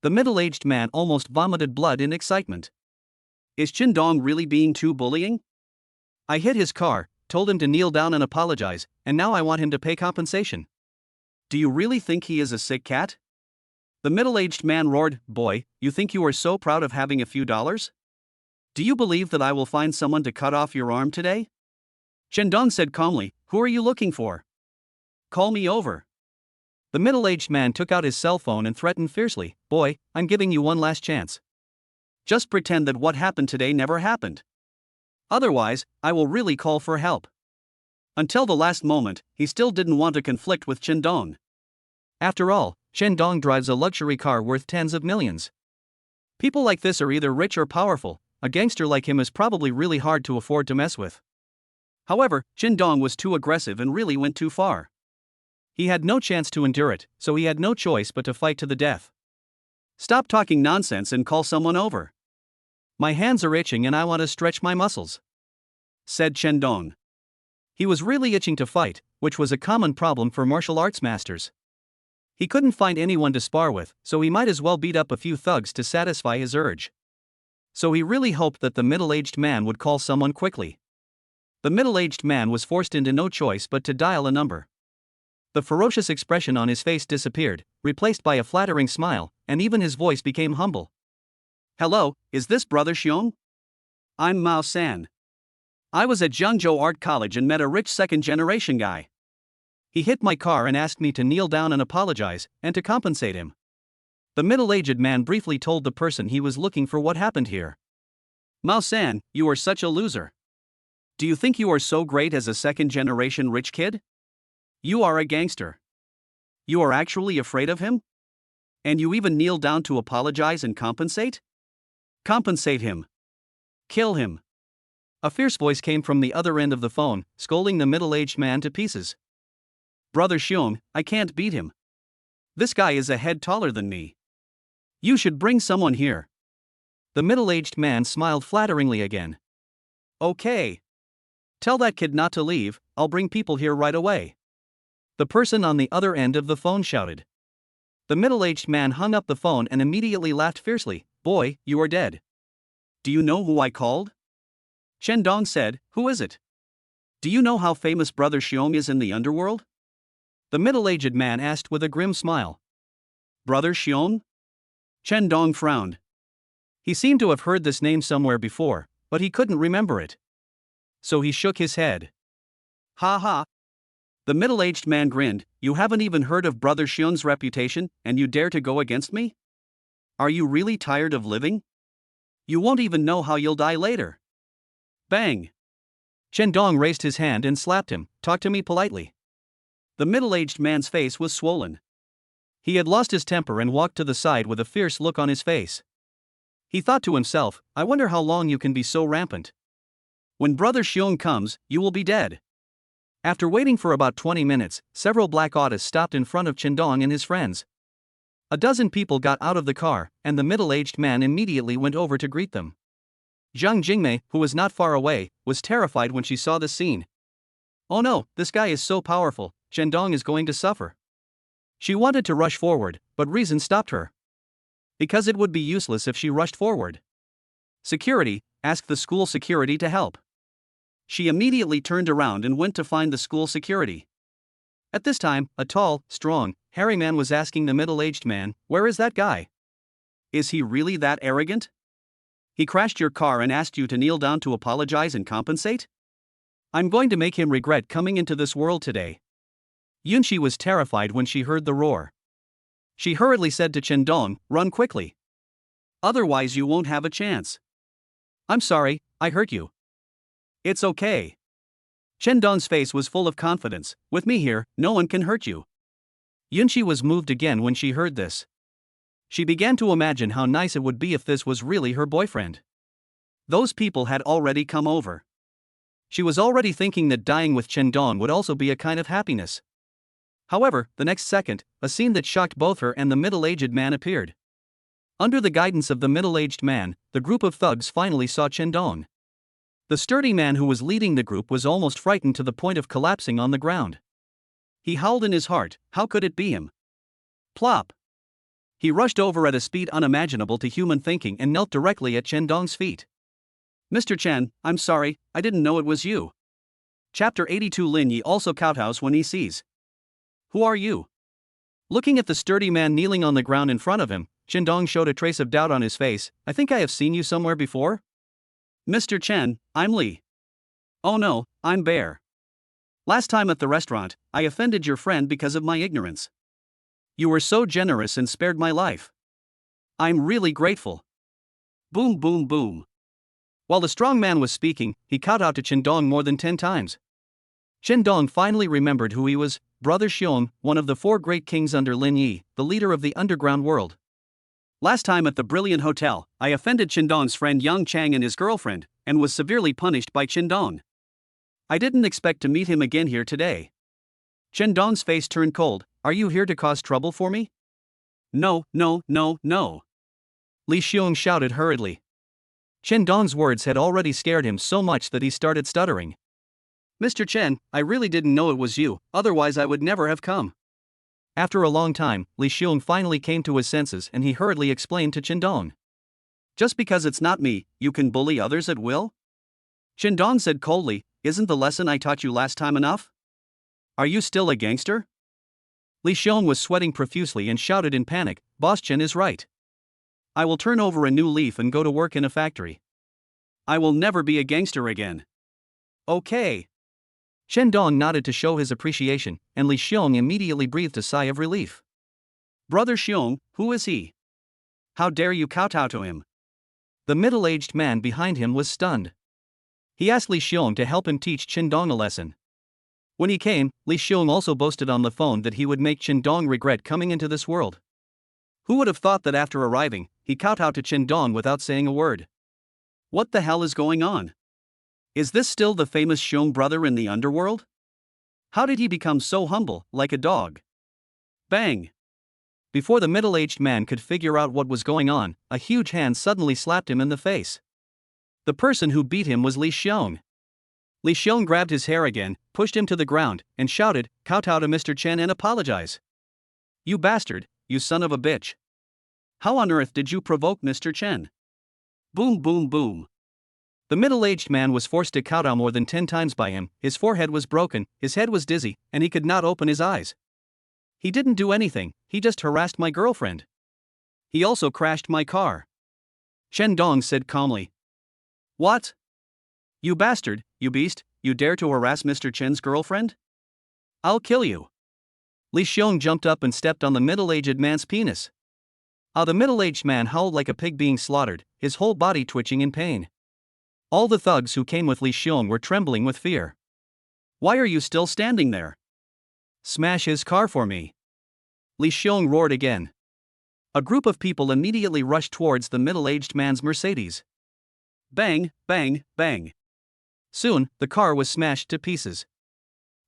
The middle-aged man almost vomited blood in excitement. Is Qindong really being too bullying? I hit his car, told him to kneel down and apologize, and now I want him to pay compensation. Do you really think he is a sick cat? The middle-aged man roared, Boy, you think you are so proud of having a few dollars? Do you believe that I will find someone to cut off your arm today? Qindong said calmly, Who are you looking for? Call me over. The middle-aged man took out his cell phone and threatened fiercely, Boy, I'm giving you one last chance. Just pretend that what happened today never happened. Otherwise, I will really call for help. Until the last moment, he still didn't want to conflict with Qindong. After all, Qindong drives a luxury car worth tens of millions. People like this are either rich or powerful. A gangster like him is probably really hard to afford to mess with. However, Qindong was too aggressive and really went too far. He had no chance to endure it, so he had no choice but to fight to the death. Stop talking nonsense and call someone over. My hands are itching and I want to stretch my muscles, said Qindong. He was really itching to fight, which was a common problem for martial arts masters. He couldn't find anyone to spar with, so he might as well beat up a few thugs to satisfy his urge. So he really hoped that the middle-aged man would call someone quickly. The middle-aged man was forced into no choice but to dial a number. The ferocious expression on his face disappeared, replaced by a flattering smile, and even his voice became humble. Hello, is this Brother Xiong? I'm Mao San. I was at Zhengzhou Art College and met a rich second-generation guy. He hit my car and asked me to kneel down and apologize, and to compensate him. The middle-aged man briefly told the person he was looking for what happened here. Mao San, you are such a loser. Do you think you are so great as a second-generation rich kid? You are a gangster. You are actually afraid of him? And you even kneel down to apologize and compensate? Compensate him. Kill him. A fierce voice came from the other end of the phone, scolding the middle-aged man to pieces. Brother Xiong, I can't beat him. This guy is a head taller than me. You should bring someone here. The middle-aged man smiled flatteringly again. Okay. Tell that kid not to leave, I'll bring people here right away. The person on the other end of the phone shouted. The middle-aged man hung up the phone and immediately laughed fiercely. Boy, you are dead. Do you know who I called? Qindong said, Who is it? Do you know how famous Brother Xiong is in the underworld? The middle-aged man asked with a grim smile. Brother Xiong? Qindong frowned. He seemed to have heard this name somewhere before, but he couldn't remember it. So he shook his head. Ha ha. The middle-aged man grinned. You haven't even heard of Brother Xiong's reputation, and you dare to go against me? Are you really tired of living? You won't even know how you'll die later. Bang! Qindong raised his hand and slapped him. Talk to me politely. The middle-aged man's face was swollen. He had lost his temper and walked to the side with a fierce look on his face. He thought to himself, I wonder how long you can be so rampant. When Brother Xiong comes, you will be dead. After waiting for about 20 minutes, several black autos stopped in front of Qindong and his friends. A dozen people got out of the car, and the middle-aged man immediately went over to greet them. Zhang Jingmei, who was not far away, was terrified when she saw this scene. Oh no, this guy is so powerful, Qindong is going to suffer. She wanted to rush forward, but reason stopped her. Because it would be useless if she rushed forward. Security, asked the school security to help. She immediately turned around and went to find the school security. At this time, a tall, strong, hairy man was asking the middle-aged man, Where is that guy? Is he really that arrogant? He crashed your car and asked you to kneel down to apologize and compensate? I'm going to make him regret coming into this world today. Yunqi was terrified when she heard the roar. She hurriedly said to Qindong, Run quickly. Otherwise you won't have a chance. I'm sorry, I hurt you. It's okay. Chen Dong's face was full of confidence. With me here, no one can hurt you. Yunqi was moved again when she heard this. She began to imagine how nice it would be if this was really her boyfriend. Those people had already come over. She was already thinking that dying with Chen Dong would also be a kind of happiness. However, the next second, a scene that shocked both her and the middle-aged man appeared. Under the guidance of the middle-aged man, the group of thugs finally saw Chen Dong. The sturdy man who was leading the group was almost frightened to the point of collapsing on the ground. He howled in his heart, how could it be him? Plop! He rushed over at a speed unimaginable to human thinking and knelt directly at Chen Dong's feet. Mr. Chen, I'm sorry, I didn't know it was you. Chapter 82. Lin Yi also kowtows when he sees. Who are you? Looking at the sturdy man kneeling on the ground in front of him, Chen Dong showed a trace of doubt on his face. I think I have seen you somewhere before? Mr. Chen, I'm Li. Oh no, I'm Bear. Last time at the restaurant, I offended your friend because of my ignorance. You were so generous and spared my life. I'm really grateful. Boom boom boom. While the strong man was speaking, he kowtowed to Chen Dong more than 10 times. Chen Dong finally remembered who he was, Brother Xiong, one of the 4 great kings under Lin Yi, the leader of the underground world. Last time at the Brilliant Hotel, I offended Chen Dong's friend Yang Chang and his girlfriend, and was severely punished by Chen Dong. I didn't expect to meet him again here today. Chen Dong's face turned cold. Are you here to cause trouble for me? No, no, no, no. Li Xiong shouted hurriedly. Chen Dong's words had already scared him so much that he started stuttering. Mr. Chen, I really didn't know it was you, otherwise I would never have come. After a long time, Li Xiong finally came to his senses and he hurriedly explained to Chen Dong. Just because it's not me, you can bully others at will? Chen Dong said coldly, isn't the lesson I taught you last time enough? Are you still a gangster? Li Xiong was sweating profusely and shouted in panic, Boss Chen is right. I will turn over a new leaf and go to work in a factory. I will never be a gangster again. Okay. Chen Dong nodded to show his appreciation, and Li Xiong immediately breathed a sigh of relief. Brother Xiong, who is he? How dare you kowtow to him? The middle-aged man behind him was stunned. He asked Li Xiong to help him teach Chen Dong a lesson. When he came, Li Xiong also boasted on the phone that he would make Chen Dong regret coming into this world. Who would have thought that after arriving, he kowtowed to Chen Dong without saying a word? What the hell is going on? Is this still the famous Xiong brother in the underworld? How did he become so humble, like a dog? Bang! Before the middle-aged man could figure out what was going on, a huge hand suddenly slapped him in the face. The person who beat him was Li Xiong. Li Xiong grabbed his hair again, pushed him to the ground, and shouted, kowtow to Mr. Chen and apologize. You bastard, you son of a bitch. How on earth did you provoke Mr. Chen? Boom boom boom. The middle-aged man was forced to kowtow more than 10 times by him, his forehead was broken, his head was dizzy, and he could not open his eyes. He didn't do anything, he just harassed my girlfriend. He also crashed my car. Chen Dong said calmly. What? You bastard, you beast, you dare to harass Mr. Chen's girlfriend? I'll kill you. Li Xiong jumped up and stepped on the middle-aged man's penis. The middle-aged man howled like a pig being slaughtered, his whole body twitching in pain. All the thugs who came with Li Xiong were trembling with fear. Why are you still standing there? Smash his car for me. Li Xiong roared again. A group of people immediately rushed towards the middle-aged man's Mercedes. Bang, bang, bang. Soon, the car was smashed to pieces.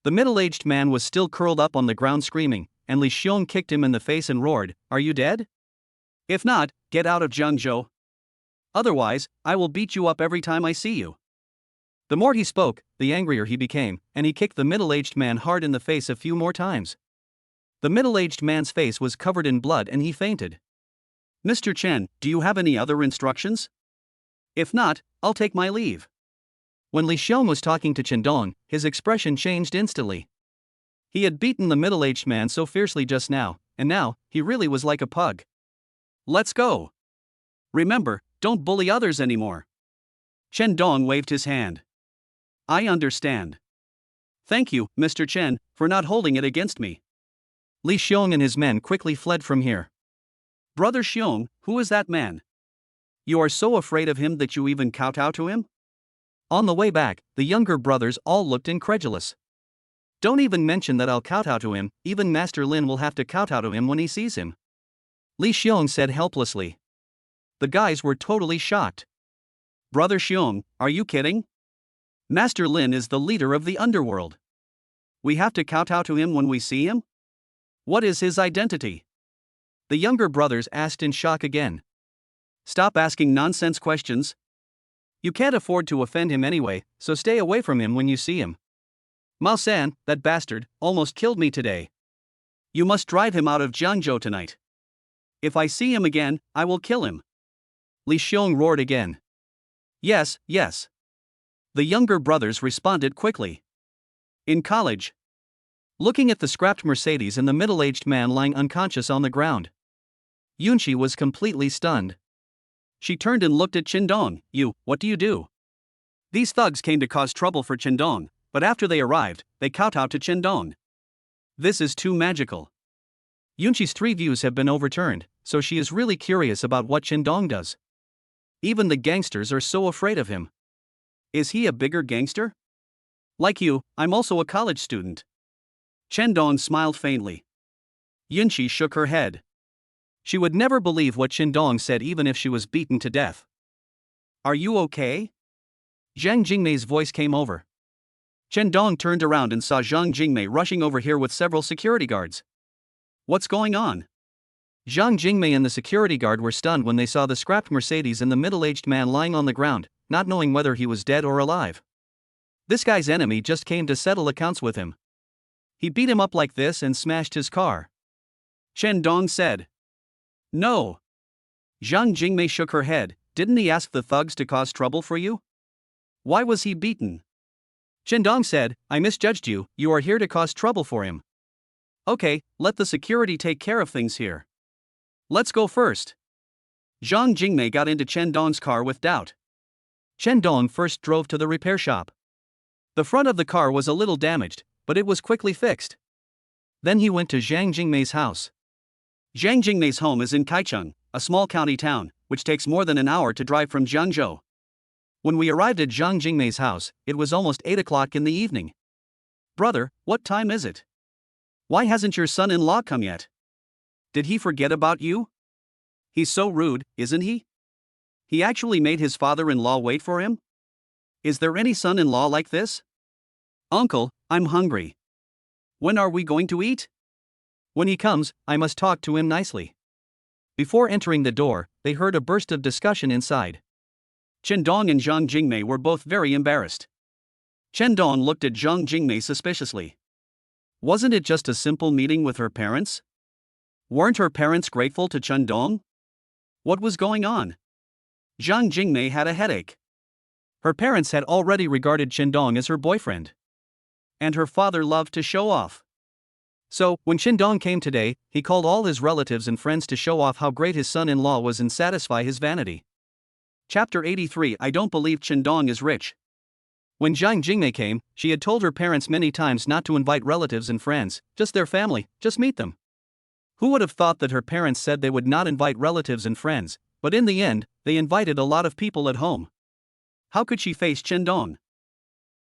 The middle-aged man was still curled up on the ground screaming, and Li Xiong kicked him in the face and roared, Are you dead? If not, get out of Zhengzhou. Otherwise, I will beat you up every time I see you. The more he spoke, the angrier he became, and he kicked the middle-aged man hard in the face a few more times. The middle-aged man's face was covered in blood and he fainted. Mr. Chen, do you have any other instructions? If not, I'll take my leave. When Li Xiong was talking to Chen Dong, his expression changed instantly. He had beaten the middle-aged man so fiercely just now, and now, he really was like a pug. Let's go. Remember, don't bully others anymore. Chen Dong waved his hand. I understand. Thank you, Mr. Chen, for not holding it against me. Li Xiong and his men quickly fled from here. Brother Xiong, who is that man? You are so afraid of him that you even kowtow to him? On the way back, the younger brothers all looked incredulous. Don't even mention that I'll kowtow to him, even Master Lin will have to kowtow to him when he sees him. Li Xiong said helplessly. The guys were totally shocked. Brother Xiong, are you kidding? Master Lin is the leader of the underworld. We have to kowtow to him when we see him? What is his identity? The younger brothers asked in shock again. Stop asking nonsense questions. You can't afford to offend him anyway, so stay away from him when you see him. Mao San, that bastard, almost killed me today. You must drive him out of Jiangzhou tonight. If I see him again, I will kill him. Li Xiong roared again. Yes, yes. The younger brothers responded quickly. In college. Looking at the scrapped Mercedes and the middle-aged man lying unconscious on the ground, Yunqi was completely stunned. She turned and looked at Qindong. What do you do? These thugs came to cause trouble for Qindong, but after they arrived, they kowtowed to Qindong. This is too magical. Yunqi's 3 views have been overturned, so she is really curious about what Qindong does. Even the gangsters are so afraid of him. Is he a bigger gangster? Like you, I'm also a college student. Qindong smiled faintly. Yunqi shook her head. She would never believe what Qindong said even if she was beaten to death. Are you okay? Zhang Jingmei's voice came over. Qindong turned around and saw Zhang Jingmei rushing over here with several security guards. What's going on? Zhang Jingmei and the security guard were stunned when they saw the scrapped Mercedes and the middle-aged man lying on the ground, not knowing whether he was dead or alive. This guy's enemy just came to settle accounts with him. He beat him up like this and smashed his car. Qindong said. No. Zhang Jingmei shook her head. Didn't he ask the thugs to cause trouble for you? Why was he beaten? Qindong said, I misjudged you, you are here to cause trouble for him. Okay, let the security take care of things here. Let's go first. Zhang Jingmei got into Qindong's car with doubt. Qindong first drove to the repair shop. The front of the car was a little damaged, but it was quickly fixed. Then he went to Zhang Jingmei's house. Zhang Jingmei's home is in Kaicheng, a small county town, which takes more than an hour to drive from Jiangzhou. When we arrived at Zhang Jingmei's house, it was almost 8 o'clock in the evening. Brother, what time is it? Why hasn't your son-in-law come yet? Did he forget about you? He's so rude, isn't he? He actually made his father-in-law wait for him? Is there any son-in-law like this? Uncle, I'm hungry. When are we going to eat? When he comes, I must talk to him nicely. Before entering the door, they heard a burst of discussion inside. Qindong and Zhang Jingmei were both very embarrassed. Qindong looked at Zhang Jingmei suspiciously. Wasn't it just a simple meeting with her parents? Weren't her parents grateful to Qindong? What was going on? Zhang Jingmei had a headache. Her parents had already regarded Qindong as her boyfriend. And her father loved to show off. So, when Qindong came today, he called all his relatives and friends to show off how great his son-in-law was and satisfy his vanity. Chapter 83. I don't believe Qindong is rich. When Zhang Jingmei came, she had told her parents many times not to invite relatives and friends, just their family, just meet them. Who would have thought that her parents said they would not invite relatives and friends, but in the end, they invited a lot of people at home. How could she face Qindong?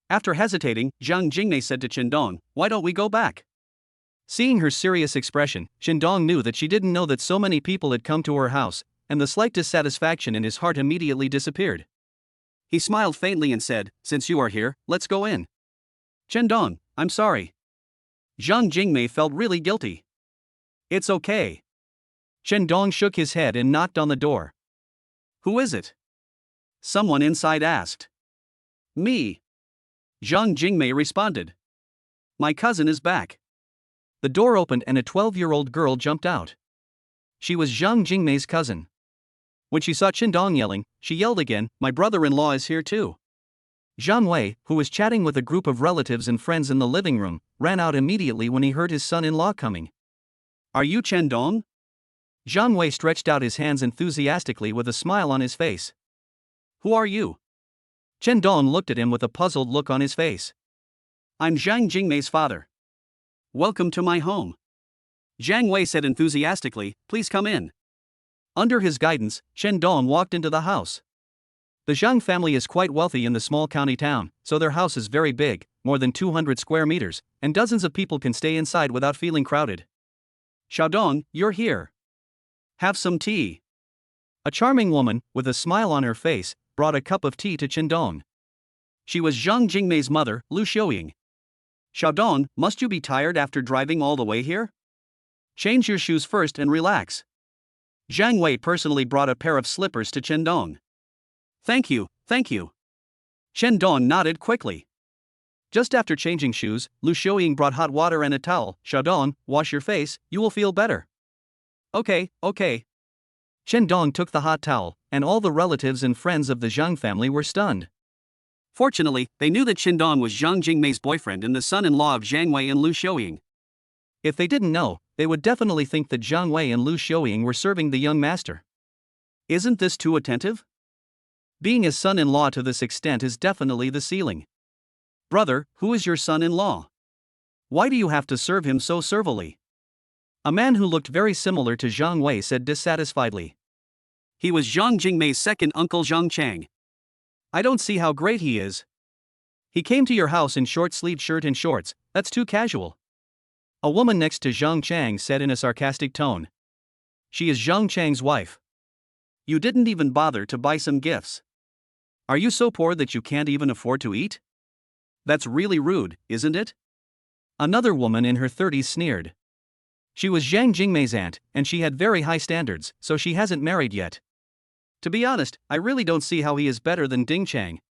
After hesitating, Zhang Jingmei said to Qindong, why don't we go back? Seeing her serious expression, Qindong knew that she didn't know that so many people had come to her house, and the slight dissatisfaction in his heart immediately disappeared. He smiled faintly and said, since you are here, let's go in. Qindong, I'm sorry. Zhang Jingmei felt really guilty. It's okay. Qindong shook his head and knocked on the door. Who is it? Someone inside asked. Me. Zhang Jingmei responded. My cousin is back. The door opened and a 12-year-old girl jumped out. She was Zhang Jingmei's cousin. When she saw Qindong yelling, she yelled again, my brother-in-law is here too. Zhang Wei, who was chatting with a group of relatives and friends in the living room, ran out immediately when he heard his son-in-law coming. Are you Qindong? Zhang Wei stretched out his hands enthusiastically with a smile on his face. Who are you? Qindong looked at him with a puzzled look on his face. I'm Zhang Jingmei's father. Welcome to my home. Zhang Wei said enthusiastically, please come in. Under his guidance, Chen Dong walked into the house. The Zhang family is quite wealthy in the small county town, so their house is very big, more than 200 square meters, and dozens of people can stay inside without feeling crowded. Xiaodong, you're here. Have some tea. A charming woman, with a smile on her face, brought a cup of tea to Chen Dong. She was Zhang Jingmei's mother, Lu Xiuying. Xiaodong, must you be tired after driving all the way here? Change your shoes first and relax. Zhang Wei personally brought a pair of slippers to Chen Dong. Thank you, thank you. Chen Dong nodded quickly. Just after changing shoes, Lu Xiuying brought hot water and a towel. Xiaodong, wash your face, you will feel better. Okay. Chen Dong took the hot towel, and all the relatives and friends of the Zhang family were stunned. Fortunately, they knew that Chen Dong was Zhang Jingmei's boyfriend and the son-in-law of Zhang Wei and Lu Xiuying. If they didn't know, they would definitely think that Zhang Wei and Lu Xiuying were serving the young master. Isn't this too attentive? Being a son-in-law to this extent is definitely the ceiling. Brother, who is your son-in-law? Why do you have to serve him so servilely? A man who looked very similar to Zhang Wei said dissatisfiedly. He was Zhang Jingmei's second uncle Zhang Chang. I don't see how great he is. He came to your house in short-sleeved shirt and shorts, that's too casual. A woman next to Zhang Chang said in a sarcastic tone. She is Zhang Chang's wife. You didn't even bother to buy some gifts. Are you so poor that you can't even afford to eat? That's really rude, isn't it? Another woman in her 30s sneered. She was Zhang Jingmei's aunt, and she had very high standards, so she hasn't married yet. To be honest, I really don't see how he is better than Ding Chang.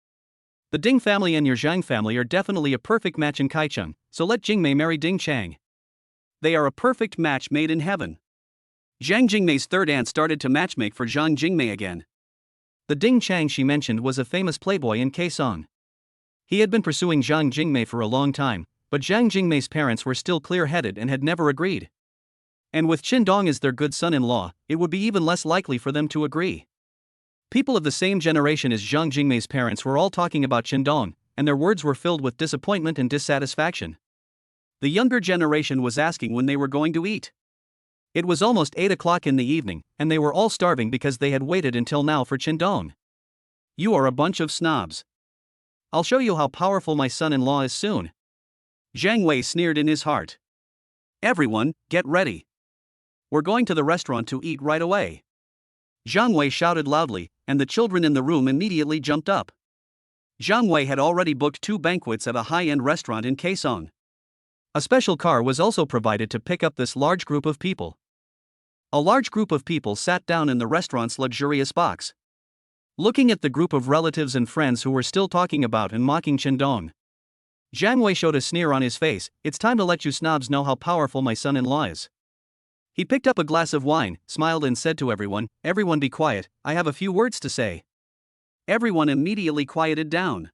The Ding family and your Zhang family are definitely a perfect match in Kaicheng, so let Jingmei marry Ding Chang. They are a perfect match made in heaven. Zhang Jingmei's third aunt started to matchmake for Zhang Jingmei again. The Ding Chang she mentioned was a famous playboy in Kaesong. He had been pursuing Zhang Jingmei for a long time, but Zhang Jingmei's parents were still clear-headed and had never agreed. And with Chen Dong as their good son-in-law, it would be even less likely for them to agree. People of the same generation as Zhang Jingmei's parents were all talking about Chen Dong, and their words were filled with disappointment and dissatisfaction. The younger generation was asking when they were going to eat. It was almost 8 o'clock in the evening, and they were all starving because they had waited until now for Chen Dong. You are a bunch of snobs. I'll show you how powerful my son-in-law is soon. Zhang Wei sneered in his heart. Everyone, get ready. We're going to the restaurant to eat right away. Zhang Wei shouted loudly, and the children in the room immediately jumped up. Zhang Wei had already booked 2 banquets at a high-end restaurant in Kaesong. A special car was also provided to pick up this large group of people. A large group of people sat down in the restaurant's luxurious box. Looking at the group of relatives and friends who were still talking about and mocking Chen Dong, Zhang Wei showed a sneer on his face. It's time to let you snobs know how powerful my son-in-law is. He picked up a glass of wine, smiled and said to everyone, "Everyone be quiet, I have a few words to say." Everyone immediately quieted down.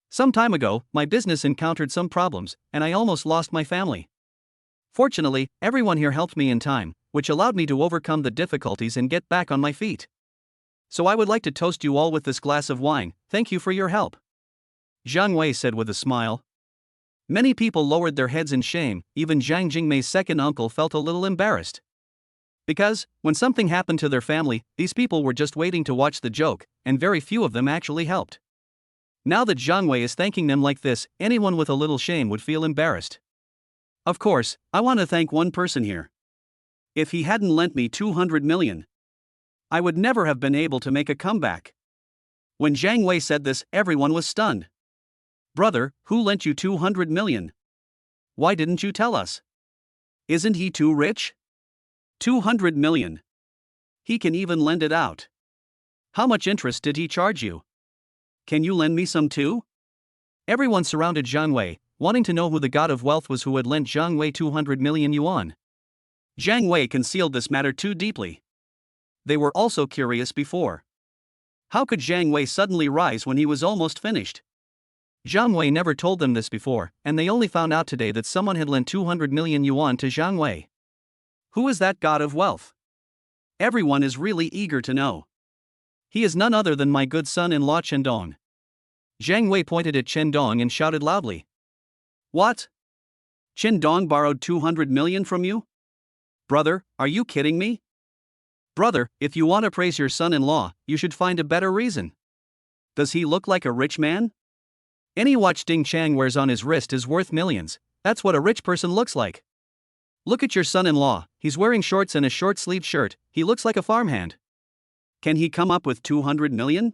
Some time ago, my business encountered some problems, and I almost lost my family. Fortunately, everyone here helped me in time, which allowed me to overcome the difficulties and get back on my feet. So I would like to toast you all with this glass of wine. Thank you for your help. Zhang Wei said with a smile. Many people lowered their heads in shame, even Zhang Jingmei's second uncle felt a little embarrassed. Because, when something happened to their family, these people were just waiting to watch the joke, and very few of them actually helped. Now that Zhang Wei is thanking them like this, anyone with a little shame would feel embarrassed. Of course, I want to thank one person here. If he hadn't lent me 200 million, I would never have been able to make a comeback. When Zhang Wei said this, everyone was stunned. Brother, who lent you 200 million? Why didn't you tell us? Isn't he too rich? 200 million. He can even lend it out. How much interest did he charge you? Can you lend me some too? Everyone surrounded Zhang Wei, wanting to know who the god of wealth was who had lent Zhang Wei 200 million yuan. Zhang Wei concealed this matter too deeply. They were also curious before. How could Zhang Wei suddenly rise when he was almost finished? Zhang Wei never told them this before, and they only found out today that someone had lent 200 million yuan to Zhang Wei. Who is that god of wealth? Everyone is really eager to know. He is none other than my good son-in-law Chen Dong. Zhang Wei pointed at Chen Dong and shouted loudly. What? Chen Dong borrowed 200 million from you? Brother, are you kidding me? Brother, if you want to praise your son-in-law, you should find a better reason. Does he look like a rich man? Any watch Ding Chang wears on his wrist is worth millions. That's what a rich person looks like. Look at your son-in-law, he's wearing shorts and a short-sleeved shirt, he looks like a farmhand. Can he come up with 200 million?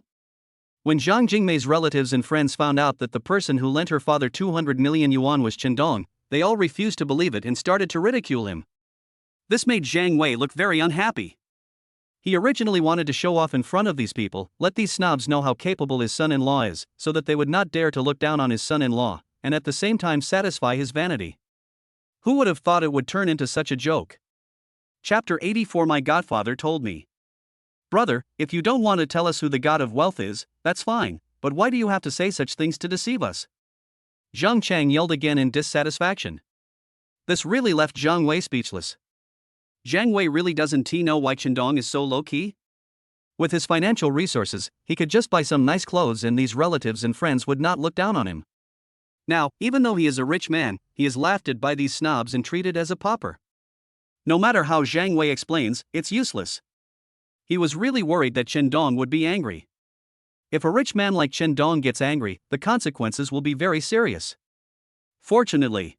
When Zhang Jingmei's relatives and friends found out that the person who lent her father 200 million yuan was Chen Dong, they all refused to believe it and started to ridicule him. This made Zhang Wei look very unhappy. He originally wanted to show off in front of these people, let these snobs know how capable his son-in-law is, so that they would not dare to look down on his son-in-law, and at the same time satisfy his vanity. Who would have thought it would turn into such a joke? Chapter 84. My godfather told me. Brother, if you don't want to tell us who the god of wealth is, that's fine, but why do you have to say such things to deceive us? Zhang Chang yelled again in dissatisfaction. This really left Zhang Wei speechless. Zhang Wei really doesn't know why Chen Dong is so low-key? With his financial resources, he could just buy some nice clothes and these relatives and friends would not look down on him. Now, even though he is a rich man, he is laughed at by these snobs and treated as a pauper. No matter how Zhang Wei explains, it's useless. He was really worried that Chen Dong would be angry. If a rich man like Chen Dong gets angry, the consequences will be very serious. Fortunately,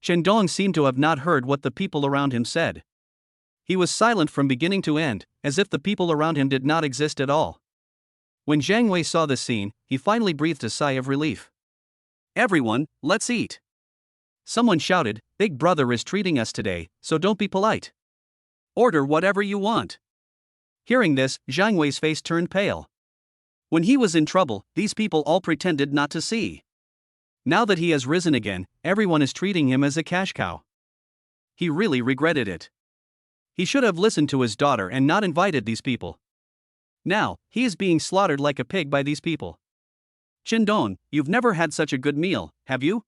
Chen Dong seemed to have not heard what the people around him said. He was silent from beginning to end, as if the people around him did not exist at all. When Zhang Wei saw this scene, he finally breathed a sigh of relief. Everyone, let's eat. Someone shouted, Big Brother is treating us today, so don't be polite. Order whatever you want. Hearing this, Zhang Wei's face turned pale. When he was in trouble, these people all pretended not to see. Now that he has risen again, everyone is treating him as a cash cow. He really regretted it. He should have listened to his daughter and not invited these people. Now, he is being slaughtered like a pig by these people. Chen Dong, you've never had such a good meal, have you?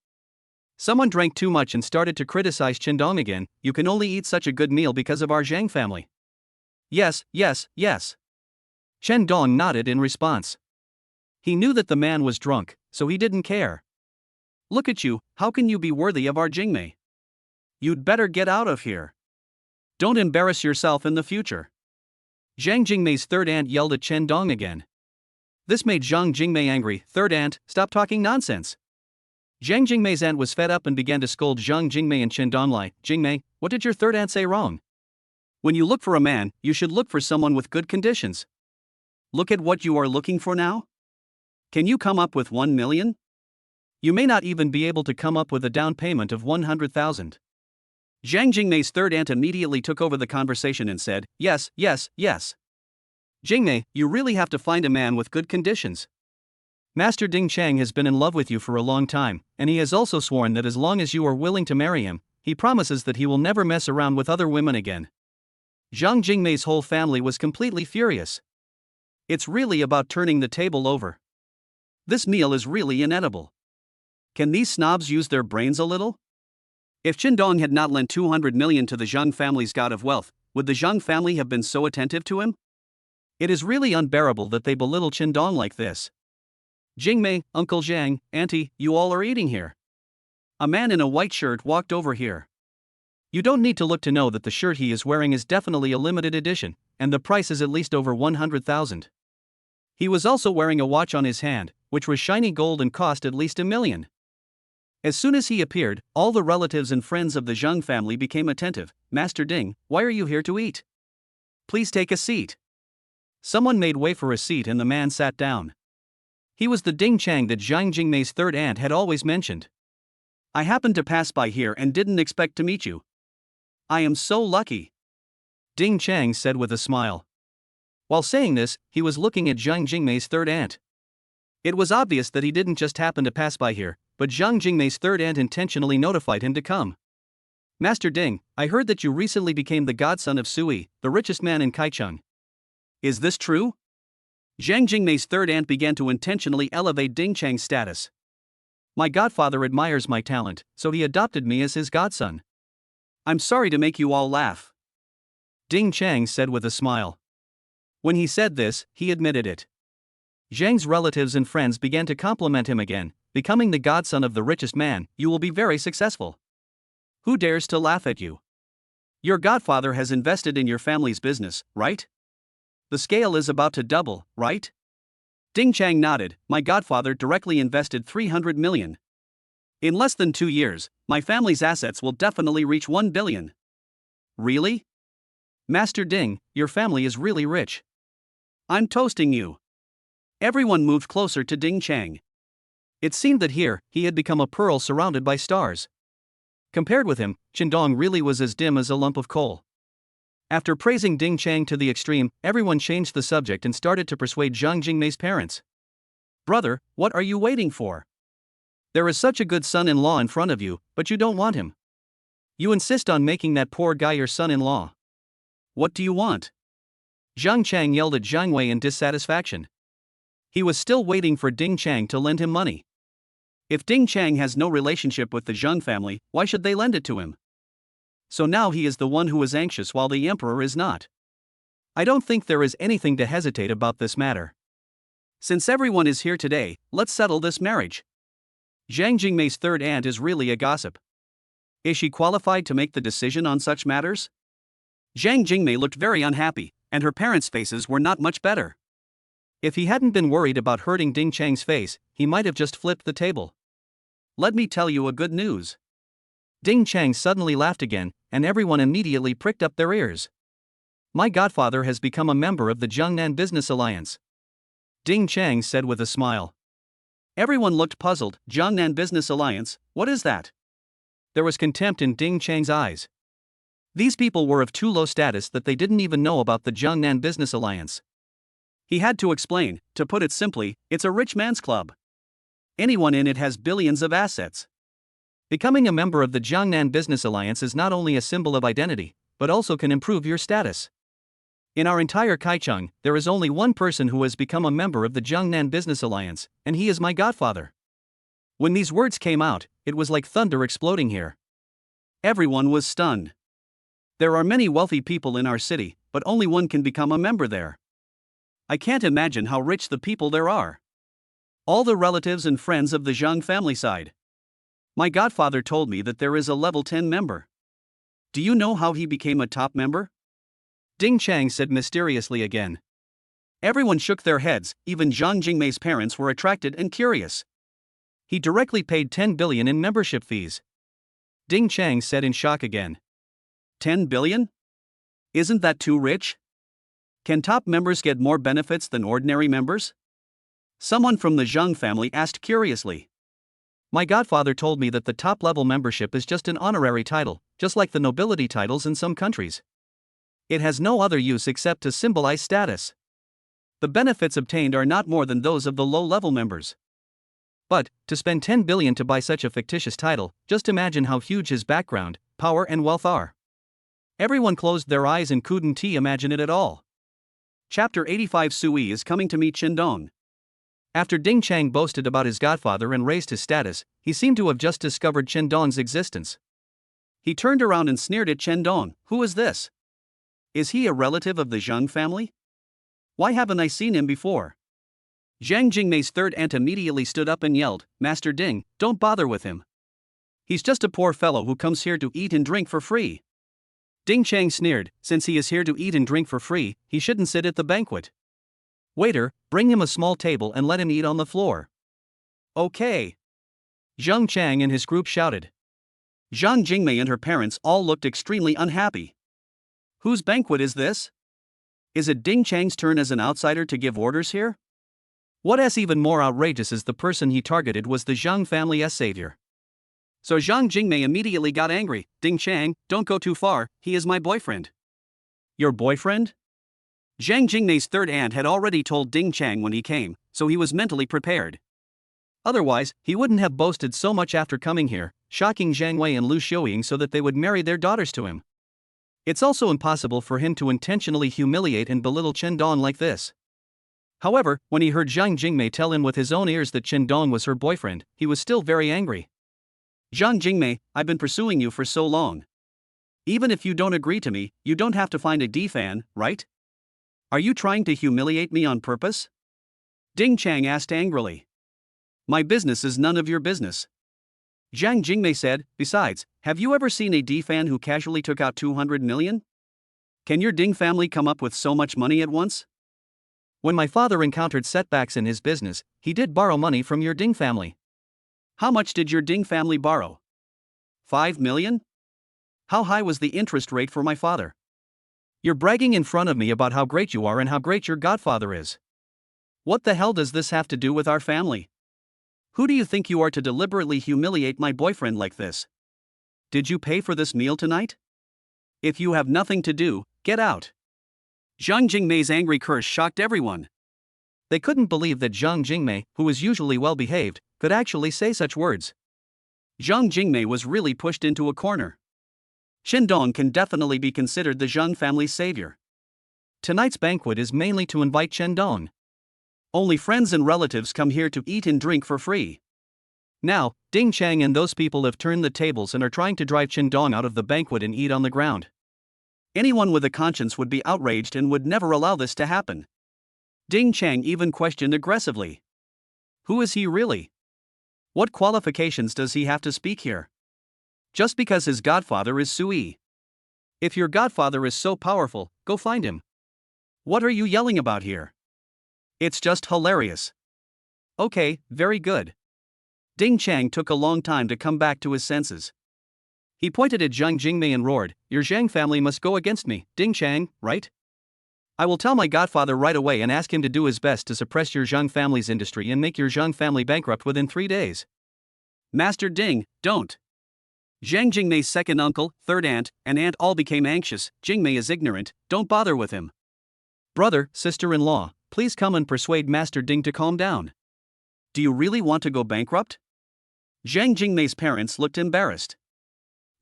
Someone drank too much and started to criticize Chen Dong again. You can only eat such a good meal because of our Zhang family. Yes, yes, yes. Chen Dong nodded in response. He knew that the man was drunk, so he didn't care. Look at you, how can you be worthy of our Jingmei? You'd better get out of here. Don't embarrass yourself in the future. Zhang Jingmei's third aunt yelled at Chen Dong again. This made Zhang Jingmei angry. Third aunt, stop talking nonsense. Zhang Jingmei's aunt was fed up and began to scold Zhang Jingmei and Chen Donglai. Jingmei, what did your third aunt say wrong? When you look for a man, you should look for someone with good conditions. Look at what you are looking for now. Can you come up with 1 million? You may not even be able to come up with a down payment of 100,000. Zhang Jingmei's third aunt immediately took over the conversation and said, Yes, yes, yes. Jingmei, you really have to find a man with good conditions. Master Ding Chang has been in love with you for a long time, and he has also sworn that as long as you are willing to marry him, he promises that he will never mess around with other women again. Zhang Jingmei's whole family was completely furious. It's really about turning the table over. This meal is really inedible. Can these snobs use their brains a little? If Chen Dong had not lent 200 million to the Zhang family's god of wealth, would the Zhang family have been so attentive to him? It is really unbearable that they belittle Chen Dong like this. Jingmei, Uncle Zhang, Auntie, you all are eating here. A man in a white shirt walked over here. You don't need to look to know that the shirt he is wearing is definitely a limited edition, and the price is at least over 100,000. He was also wearing a watch on his hand, which was shiny gold and cost at least 1 million. As soon as he appeared, all the relatives and friends of the Zhang family became attentive. Master Ding, why are you here to eat? Please take a seat. Someone made way for a seat and the man sat down. He was the Ding Chang that Zhang Jingmei's third aunt had always mentioned. I happened to pass by here and didn't expect to meet you. I am so lucky. Ding Chang said with a smile. While saying this, he was looking at Zhang Jingmei's third aunt. It was obvious that he didn't just happen to pass by here, but Zhang Jingmei's third aunt intentionally notified him to come. Master Ding, I heard that you recently became the godson of Sui, the richest man in Kaicheng. Is this true? Zhang Jingmei's third aunt began to intentionally elevate Ding Chang's status. My godfather admires my talent, so he adopted me as his godson. I'm sorry to make you all laugh. Ding Chang said with a smile. When he said this, he admitted it. Zhang's relatives and friends began to compliment him again. Becoming the godson of the richest man, you will be very successful. Who dares to laugh at you? Your godfather has invested in your family's business, right? The scale is about to double, right? Ding Chang nodded. My godfather directly invested 300 million. In less than 2 years, my family's assets will definitely reach 1 billion. Really? Master Ding, your family is really rich. I'm toasting you. Everyone moved closer to Ding Chang. It seemed that here, he had become a pearl surrounded by stars. Compared with him, Qindong really was as dim as a lump of coal. After praising Ding Chang to the extreme, everyone changed the subject and started to persuade Zhang Jingmei's parents. Brother, what are you waiting for? There is such a good son-in-law in front of you, but you don't want him. You insist on making that poor guy your son-in-law. What do you want? Zhang Chang yelled at Zhang Wei in dissatisfaction. He was still waiting for Ding Chang to lend him money. If Ding Chang has no relationship with the Zhang family, why should they lend it to him? So now he is the one who is anxious while the emperor is not. I don't think there is anything to hesitate about this matter. Since everyone is here today, let's settle this marriage. Zhang Jingmei's third aunt is really a gossip. Is she qualified to make the decision on such matters? Zhang Jingmei looked very unhappy, and her parents' faces were not much better. If he hadn't been worried about hurting Ding Chang's face, he might have just flipped the table. Let me tell you a good news. Ding Chang suddenly laughed again, and everyone immediately pricked up their ears. My godfather has become a member of the Jiangnan Business Alliance. Ding Chang said with a smile. Everyone looked puzzled. Jiangnan Business Alliance, what is that? There was contempt in Ding Chang's eyes. These people were of too low status that they didn't even know about the Jiangnan Business Alliance. He had to explain. To put it simply, it's a rich man's club. Anyone in it has billions of assets. Becoming a member of the Jiangnan Business Alliance is not only a symbol of identity, but also can improve your status. In our entire Kaicheng, there is only one person who has become a member of the Jiangnan Business Alliance, and he is my godfather. When these words came out, it was like thunder exploding here. Everyone was stunned. There are many wealthy people in our city, but only one can become a member there. I can't imagine how rich the people there are. All the relatives and friends of the Zhang family side. My godfather told me that there is a level 10 member. Do you know how he became a top member? Ding Chang said mysteriously again. Everyone shook their heads, even Zhang Jingmei's parents were attracted and curious. He directly paid 10 billion in membership fees. Ding Chang said in shock again. 10 billion? Isn't that too rich? Can top members get more benefits than ordinary members? Someone from the Zhang family asked curiously. My godfather told me that the top-level membership is just an honorary title, just like the nobility titles in some countries. It has no other use except to symbolize status. The benefits obtained are not more than those of the low-level members. But, to spend 10 billion to buy such a fictitious title, just imagine how huge his background, power and wealth are. Everyone closed their eyes and couldn't imagine it at all. Chapter 85 Sui is coming to meet Qindong. After Ding Chang boasted about his godfather and raised his status, he seemed to have just discovered Qindong's existence. He turned around and sneered at Qindong. Who is this? Is he a relative of the Zhang family? Why haven't I seen him before? Zhang Jingmei's third aunt immediately stood up and yelled, Master Ding, don't bother with him. He's just a poor fellow who comes here to eat and drink for free. Ding Chang sneered, since he is here to eat and drink for free, he shouldn't sit at the banquet. Waiter, bring him a small table and let him eat on the floor. Okay. Zhang Chang and his group shouted. Zhang Jingmei and her parents all looked extremely unhappy. Whose banquet is this? Is it Ding Chang's turn as an outsider to give orders here? What's even more outrageous is the person he targeted was the Zhang family's savior. So Zhang Jingmei immediately got angry. Ding Chang, don't go too far, he is my boyfriend. Your boyfriend? Zhang Jingmei's third aunt had already told Ding Chang when he came, so he was mentally prepared. Otherwise, he wouldn't have boasted so much after coming here, shocking Zhang Wei and Lu Xiuying so that they would marry their daughters to him. It's also impossible for him to intentionally humiliate and belittle Qindong like this. However, when he heard Zhang Jingmei tell him with his own ears that Qindong was her boyfriend, he was still very angry. Zhang Jingmei, I've been pursuing you for so long. Even if you don't agree to me, you don't have to find a D-fan, right? Are you trying to humiliate me on purpose? Ding Chang asked angrily. My business is none of your business. Jiang Jingmei said, besides, have you ever seen a D fan who casually took out 200 million? Can your Ding family come up with so much money at once? When my father encountered setbacks in his business, he did borrow money from your Ding family. How much did your Ding family borrow? 5 million? How high was the interest rate for my father? You're bragging in front of me about how great you are and how great your godfather is. What the hell does this have to do with our family? Who do you think you are to deliberately humiliate my boyfriend like this? Did you pay for this meal tonight? If you have nothing to do, get out. Jiang Jingmei's angry curse shocked everyone. They couldn't believe that Jiang Jingmei, who is usually well behaved, could actually say such words. Jiang Jingmei was really pushed into a corner. Chen Dong can definitely be considered the Zhang family's savior. Tonight's banquet is mainly to invite Chen Dong. Only friends and relatives come here to eat and drink for free. Now, Ding Chang and those people have turned the tables and are trying to drive Chen Dong out of the banquet and eat on the ground. Anyone with a conscience would be outraged and would never allow this to happen. Ding Chang even questioned aggressively. Who is he really? What qualifications does he have to speak here? Just because his godfather is Sui. If your godfather is so powerful, go find him. What are you yelling about here? It's just hilarious. Okay, very good. Ding Chang took a long time to come back to his senses. He pointed at Jiang Jingmei and roared, "Your Zhang family must go against me, Ding Chang, right? I will tell my godfather right away and ask him to do his best to suppress your Zhang family's industry and make your Zhang family bankrupt within 3 days. Master Ding, don't." Jiang Jingmei's second uncle, third aunt, and aunt all became anxious. Jingmei is ignorant, don't bother with him. Brother, sister-in-law, please come and persuade Master Ding to calm down. Do you really want to go bankrupt? Jiang Jingmei's parents looked embarrassed.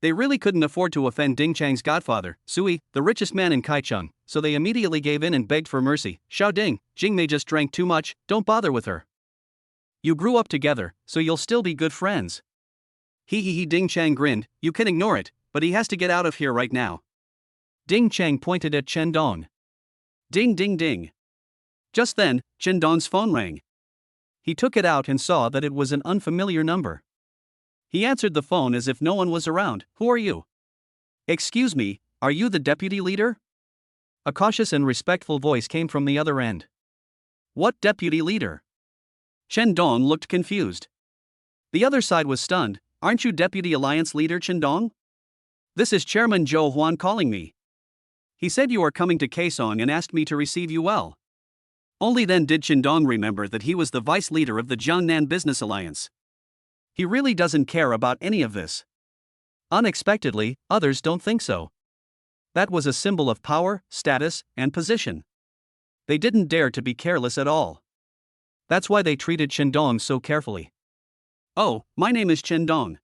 They really couldn't afford to offend Ding Chang's godfather, Sui, the richest man in Kaicheng, so they immediately gave in and begged for mercy. Xiao Ding, Jingmei just drank too much, don't bother with her. You grew up together, so you'll still be good friends. He Ding Chang grinned, you can ignore it, but he has to get out of here right now. Ding Chang pointed at Chen Dong. Ding ding ding. Just then, Chen Dong's phone rang. He took it out and saw that it was an unfamiliar number. He answered the phone as if no one was around. Who are you? Excuse me, are you the deputy leader? A cautious and respectful voice came from the other end. What deputy leader? Chen Dong looked confused. The other side was stunned. Aren't you deputy alliance leader Chen Dong? This is Chairman Zhou Huan calling me. He said you are coming to Kaesong and asked me to receive you well. Only then did Chen Dong remember that he was the vice leader of the Jiangnan Business Alliance. He really doesn't care about any of this. Unexpectedly, others don't think so. That was a symbol of power, status, and position. They didn't dare to be careless at all. That's why they treated Chen Dong so carefully. Oh, my name is Chen Dong.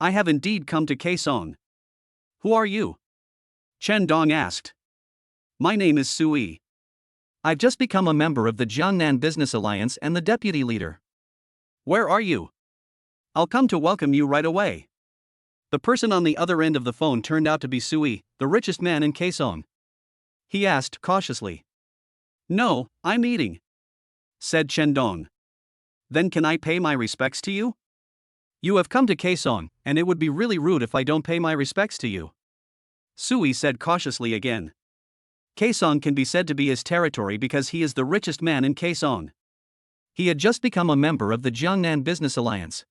I have indeed come to Kaesong. Who are you? Chen Dong asked. My name is Sui. I've just become a member of the Jiangnan Business Alliance and the deputy leader. Where are you? I'll come to welcome you right away. The person on the other end of the phone turned out to be Sui, the richest man in Kaesong. He asked cautiously. No, I'm eating, said Chen Dong. Then can I pay my respects to you? You have come to Kaesong, and it would be really rude if I don't pay my respects to you. Sui said cautiously again. Kaesong can be said to be his territory because he is the richest man in Kaesong. He had just become a member of the Jiangnan Business Alliance.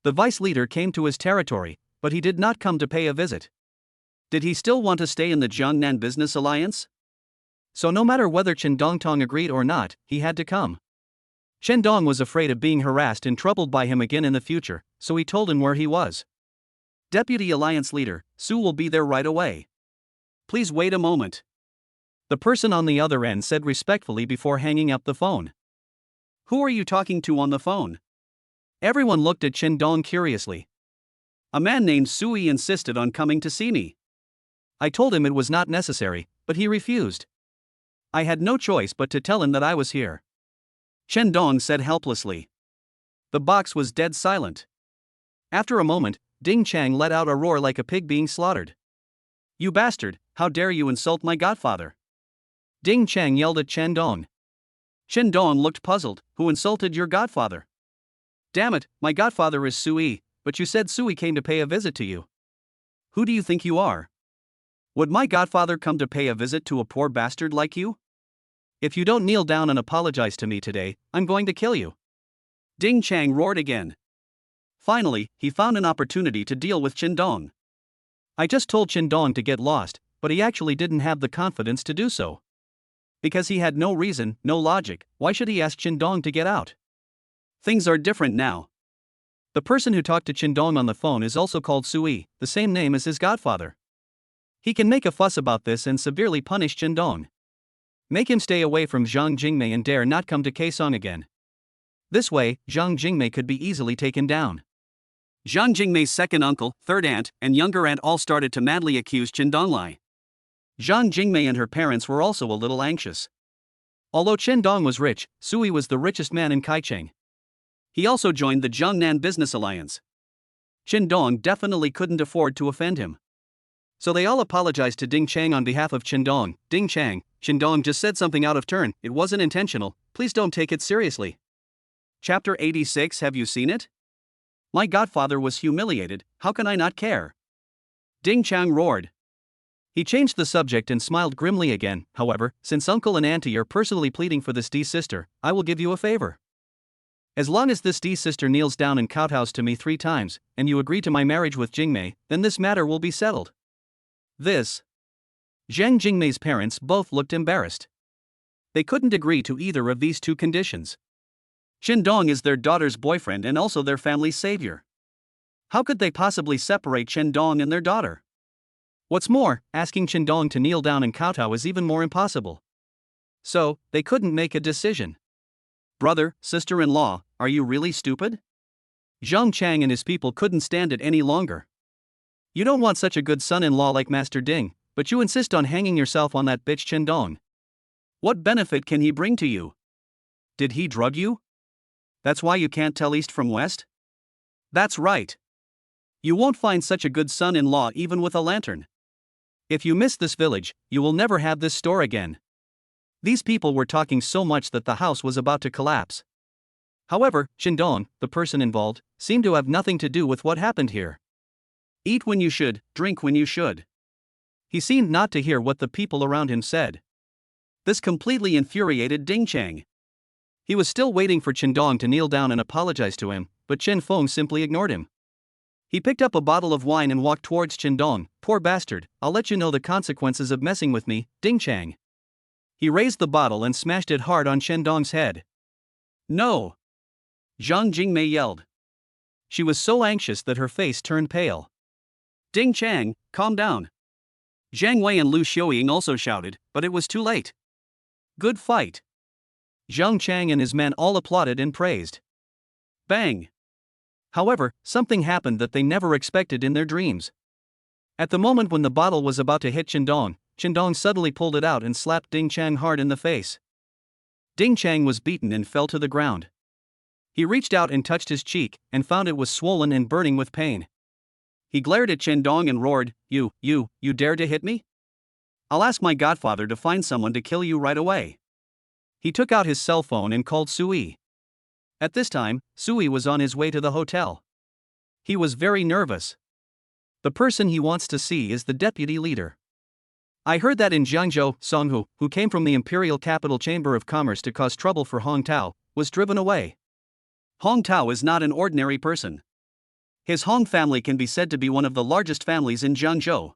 The vice leader came to his territory, but he did not come to pay a visit. Did he still want to stay in the Jiangnan Business Alliance? So no matter whether Chen Dongtong agreed or not, he had to come. Chen Dong was afraid of being harassed and troubled by him again in the future, so he told him where he was. Deputy Alliance Leader, Su will be there right away. Please wait a moment. The person on the other end said respectfully before hanging up the phone. Who are you talking to on the phone? Everyone looked at Chen Dong curiously. A man named Sui insisted on coming to see me. I told him it was not necessary, but he refused. I had no choice but to tell him that I was here. Chen Dong said helplessly. The box was dead silent. After a moment, Ding Chang let out a roar like a pig being slaughtered. You bastard, how dare you insult my godfather? Ding Chang yelled at Chen Dong. Chen Dong looked puzzled. Who insulted your godfather? Damn it, my godfather is Sui, but you said Sui came to pay a visit to you. Who do you think you are? Would my godfather come to pay a visit to a poor bastard like you? If you don't kneel down and apologize to me today, I'm going to kill you. Ding Chang roared again. Finally, he found an opportunity to deal with Qindong. I just told Qindong to get lost, but he actually didn't have the confidence to do so. Because he had no reason, no logic, why should he ask Qindong to get out? Things are different now. The person who talked to Qindong on the phone is also called Sui, the same name as his godfather. He can make a fuss about this and severely punish Qindong. Make him stay away from Zhang Jingmei and dare not come to Kaesong again. This way, Zhang Jingmei could be easily taken down. Zhang Jingmei's second uncle, third aunt, and younger aunt all started to madly accuse Qindong Lai. Zhang Jingmei and her parents were also a little anxious. Although Qindong was rich, Sui was the richest man in Kaicheng. He also joined the Jiangnan Business Alliance. Qindong definitely couldn't afford to offend him. So they all apologized to Ding Chang on behalf of Qindong. Ding Chang, Qindong just said something out of turn, it wasn't intentional, please don't take it seriously. Chapter 86. Have you seen it? My godfather was humiliated, how can I not care? Ding Chang roared. He changed the subject and smiled grimly again. However, since uncle and auntie are personally pleading for this D sister, I will give you a favor. As long as this D sister kneels down and kowtows to me 3 times, and you agree to my marriage with Jingmei, then this matter will be settled. This. Zhang Jingmei's parents both looked embarrassed. They couldn't agree to either of these 2 conditions. Qindong is their daughter's boyfriend and also their family's savior. How could they possibly separate Qindong and their daughter? What's more, asking Qindong to kneel down and kowtow is even more impossible. So, they couldn't make a decision. Brother, sister-in-law, are you really stupid? Zhang Chang and his people couldn't stand it any longer. You don't want such a good son-in-law like Master Ding, but you insist on hanging yourself on that bitch Qindong. What benefit can he bring to you? Did he drug you? That's why you can't tell east from west? That's right. You won't find such a good son-in-law even with a lantern. If you miss this village, you will never have this store again. These people were talking so much that the house was about to collapse. However, Qindong, the person involved, seemed to have nothing to do with what happened here. Eat when you should, drink when you should. He seemed not to hear what the people around him said. This completely infuriated Ding Chang. He was still waiting for Qindong to kneel down and apologize to him, but Chen Feng simply ignored him. He picked up a bottle of wine and walked towards Qindong. Poor bastard, I'll let you know the consequences of messing with me, Ding Chang. He raised the bottle and smashed it hard on Qindong's head. No! Zhang Jingmei yelled. She was so anxious that her face turned pale. Ding Chang, calm down. Zhang Wei and Lu Xiuying also shouted, but it was too late. Good fight. Zhang Chang and his men all applauded and praised. Bang! However, something happened that they never expected in their dreams. At the moment when the bottle was about to hit Qindong, Qindong suddenly pulled it out and slapped Ding Chang hard in the face. Ding Chang was beaten and fell to the ground. He reached out and touched his cheek, and found it was swollen and burning with pain. He glared at Qindong and roared, You dare to hit me? I'll ask my godfather to find someone to kill you right away. He took out his cell phone and called Sui. At this time, Sui was on his way to the hotel. He was very nervous. The person he wants to see is the deputy leader. I heard that in Jiangzhou, Songhu, who came from the Imperial Capital Chamber of Commerce to cause trouble for Hong Tao, was driven away. Hong Tao is not an ordinary person. His Hong family can be said to be one of the largest families in Jiangzhou.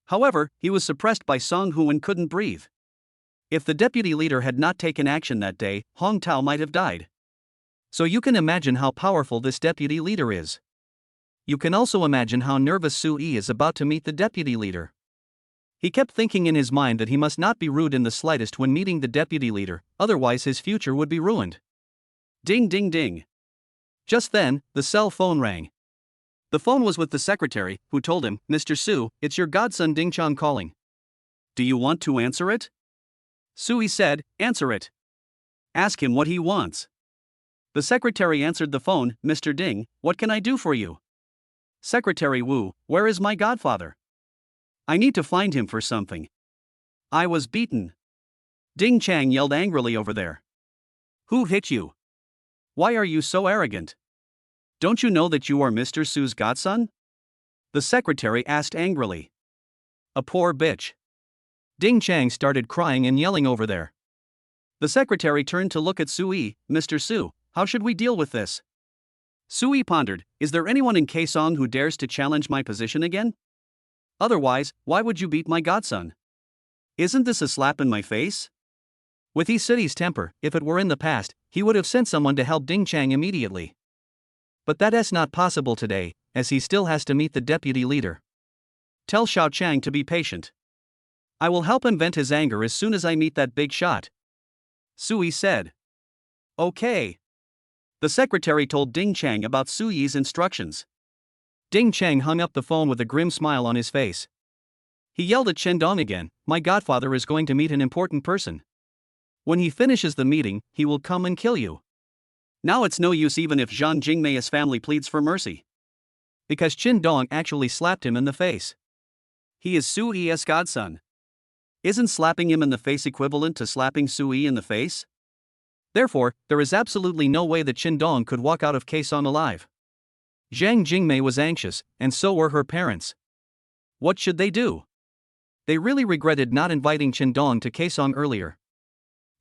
However, he was suppressed by Songhu and couldn't breathe. If the deputy leader had not taken action that day, Hong Tao might have died. So you can imagine how powerful this deputy leader is. You can also imagine how nervous Sui is about to meet the deputy leader. He kept thinking in his mind that he must not be rude in the slightest when meeting the deputy leader, otherwise his future would be ruined. Ding ding ding. Just then, the cell phone rang. The phone was with the secretary, who told him, Mr. Su, it's your godson Ding Chang calling. Do you want to answer it? Sui said, answer it. Ask him what he wants. The secretary answered the phone, Mr. Ding, what can I do for you? Secretary Wu, where is my godfather? I need to find him for something. I was beaten. Ding Chang yelled angrily over there. Who hit you? Why are you so arrogant? Don't you know that you are Mr. Su's godson? The secretary asked angrily. A poor bitch. Ding Chang started crying and yelling over there. The secretary turned to look at Sui. Mr. Su, how should we deal with this? Sui pondered, is there anyone in Kaesong who dares to challenge my position again? Otherwise, why would you beat my godson? Isn't this a slap in my face? With Yi City's temper, if it were in the past, he would have sent someone to help Ding Chang immediately. But that is not possible today, as he still has to meet the deputy leader. Tell Xiao Chang to be patient. I will help him vent his anger as soon as I meet that big shot. Sui said. Okay. The secretary told Ding Chang about Suyi's instructions. Ding Chang hung up the phone with a grim smile on his face. He yelled at Chendong again, my godfather is going to meet an important person. When he finishes the meeting, he will come and kill you. Now it's no use even if Zhang Jingmei's family pleads for mercy. Because Chendong actually slapped him in the face. He is Sui's godson. Isn't slapping him in the face equivalent to slapping Sui in the face? Therefore, there is absolutely no way that Chendong could walk out of Kaesong alive. Zhang Jingmei was anxious, and so were her parents. What should they do? They really regretted not inviting Chendong to Kaesong earlier.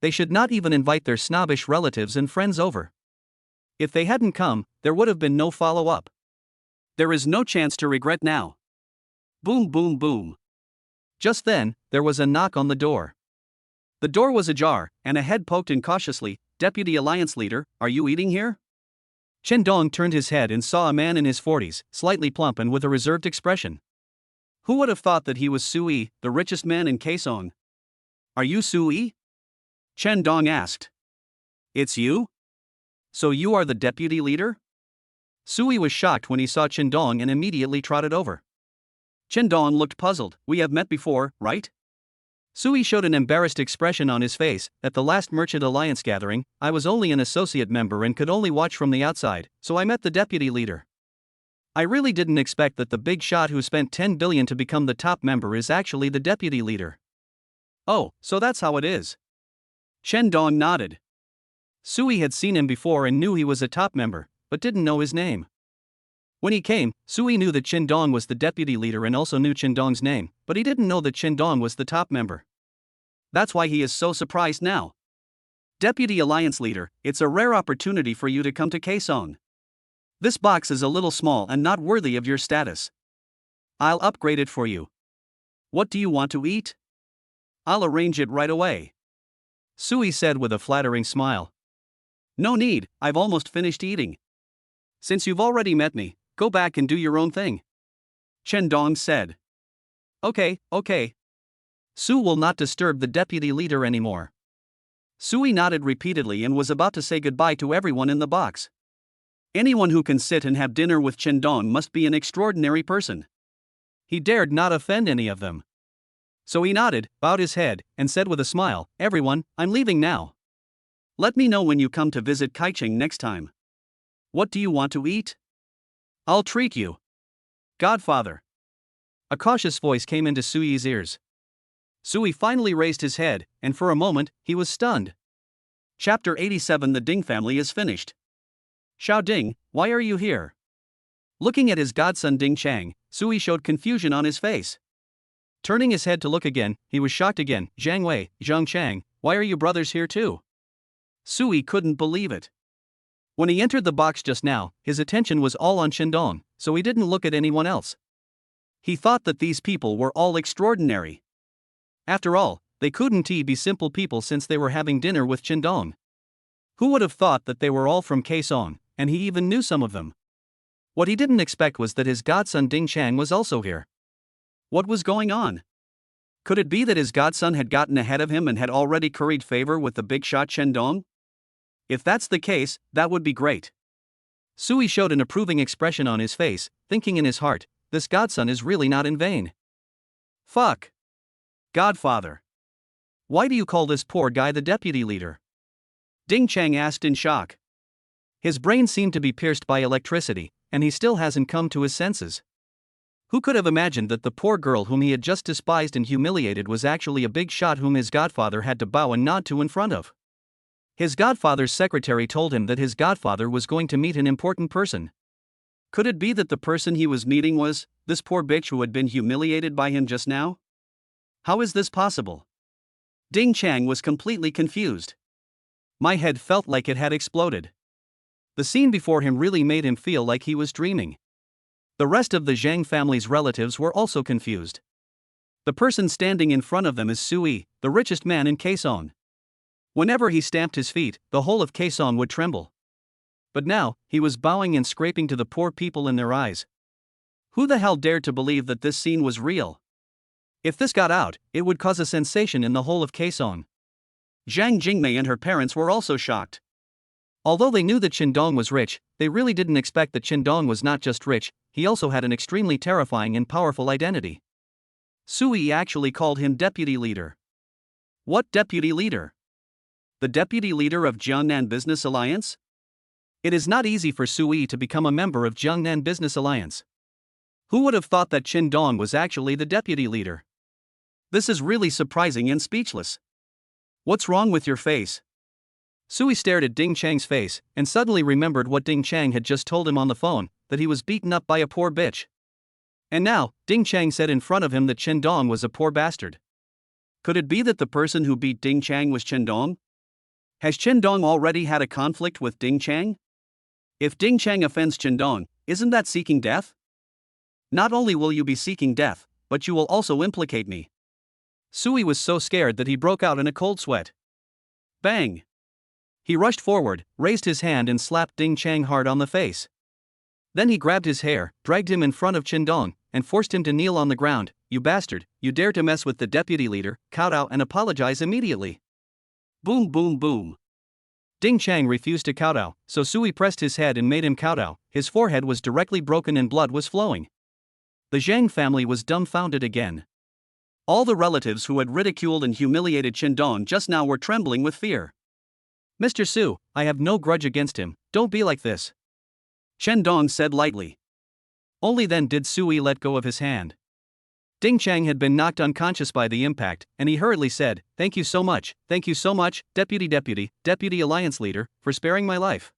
They should not even invite their snobbish relatives and friends over. If they hadn't come, there would have been no follow-up. There is no chance to regret now. Boom boom boom. Just then, there was a knock on the door. The door was ajar, and a head poked in cautiously. Deputy Alliance Leader, are you eating here? Chendong turned his head and saw a man in his 40s, slightly plump and with a reserved expression. Who would have thought that he was Sui, the richest man in Kaesong? Are you Sui? Chendong asked. It's you? So you are the deputy leader? Sui was shocked when he saw Chendong and immediately trotted over. Chendong looked puzzled. We have met before, right? Sui showed an embarrassed expression on his face. At the last Merchant Alliance gathering, I was only an associate member and could only watch from the outside, so I met the deputy leader. I really didn't expect that the big shot who spent 10 billion to become the top member is actually the deputy leader. Oh, so that's how it is. Chendong nodded. Sui had seen him before and knew he was a top member, but didn't know his name. When he came, Sui knew that Chendong was the deputy leader and also knew Chendong's name, but he didn't know that Chendong was the top member. That's why he is so surprised now. Deputy Alliance Leader, it's a rare opportunity for you to come to Kaesong. This box is a little small and not worthy of your status. I'll upgrade it for you. What do you want to eat? I'll arrange it right away. Sui said with a flattering smile. No need, I've almost finished eating. Since you've already met me, go back and do your own thing. Chendong said. Okay. Su will not disturb the deputy leader anymore. Sui nodded repeatedly and was about to say goodbye to everyone in the box. Anyone who can sit and have dinner with Chendong must be an extraordinary person. He dared not offend any of them. So he nodded, bowed his head, and said with a smile, everyone, I'm leaving now. Let me know when you come to visit Kaicheng next time. What do you want to eat? I'll treat you. Godfather. A cautious voice came into Sui's ears. Sui finally raised his head, and for a moment, he was stunned. Chapter 87. The Ding family is finished. Xiao Ding, why are you here? Looking at his godson Ding Chang, Sui showed confusion on his face. Turning his head to look again, he was shocked again. Zhang Wei, Zhang Chang, why are you brothers here too? Sui couldn't believe it. When he entered the box just now, his attention was all on Chendong, so he didn't look at anyone else. He thought that these people were all extraordinary. After all, they couldn't be simple people since they were having dinner with Chendong. Who would have thought that they were all from Kaesong, and he even knew some of them? What he didn't expect was that his godson Ding Chang was also here. What was going on? Could it be that his godson had gotten ahead of him and had already curried favor with the big shot Chendong? If that's the case, that would be great. Sui showed an approving expression on his face, thinking in his heart, this godson is really not in vain. Fuck. Godfather. Why do you call this poor guy the deputy leader? Ding Chang asked in shock. His brain seemed to be pierced by electricity, and he still hasn't come to his senses. Who could have imagined that the poor girl whom he had just despised and humiliated was actually a big shot whom his godfather had to bow and nod to in front of? His godfather's secretary told him that his godfather was going to meet an important person. Could it be that the person he was meeting was this poor bitch who had been humiliated by him just now? How is this possible? Ding Chang was completely confused. My head felt like it had exploded. The scene before him really made him feel like he was dreaming. The rest of the Zhang family's relatives were also confused. The person standing in front of them is Sui, the richest man in Kaesong. Whenever he stamped his feet, the whole of Kaesong would tremble. But now, he was bowing and scraping to the poor people in their eyes. Who the hell dared to believe that this scene was real? If this got out, it would cause a sensation in the whole of Kaesong. Zhang Jingmei and her parents were also shocked. Although they knew that Qindong was rich, they really didn't expect that Qindong was not just rich, he also had an extremely terrifying and powerful identity. Sui actually called him deputy leader. What deputy leader? The deputy leader of Jiangnan Business Alliance? It is not easy for Sui to become a member of Jiangnan Business Alliance. Who would have thought that Qindong was actually the deputy leader? This is really surprising and speechless. What's wrong with your face? Sui stared at Ding Chang's face, and suddenly remembered what Ding Chang had just told him on the phone, that he was beaten up by a poor bitch. And now, Ding Chang said in front of him that Qindong was a poor bastard. Could it be that the person who beat Ding Chang was Qindong? Has Qindong already had a conflict with Ding Chang? If Ding Chang offends Qindong, isn't that seeking death? Not only will you be seeking death, but you will also implicate me. Sui was so scared that he broke out in a cold sweat. Bang! He rushed forward, raised his hand and slapped Ding Chang hard on the face. Then he grabbed his hair, dragged him in front of Qindong, and forced him to kneel on the ground. You bastard, you dare to mess with the deputy leader, kowtow and apologize immediately. Boom boom boom. Ding Chang refused to kowtow, so Sui pressed his head and made him kowtow. His forehead was directly broken and blood was flowing. The Zhang family was dumbfounded again. All the relatives who had ridiculed and humiliated Qindong just now were trembling with fear. Mr. Su, I have no grudge against him, don't be like this. Qindong said lightly. Only then did Sui let go of his hand. Ding Chang had been knocked unconscious by the impact, and he hurriedly said, thank you so much, Deputy Alliance Leader, for sparing my life.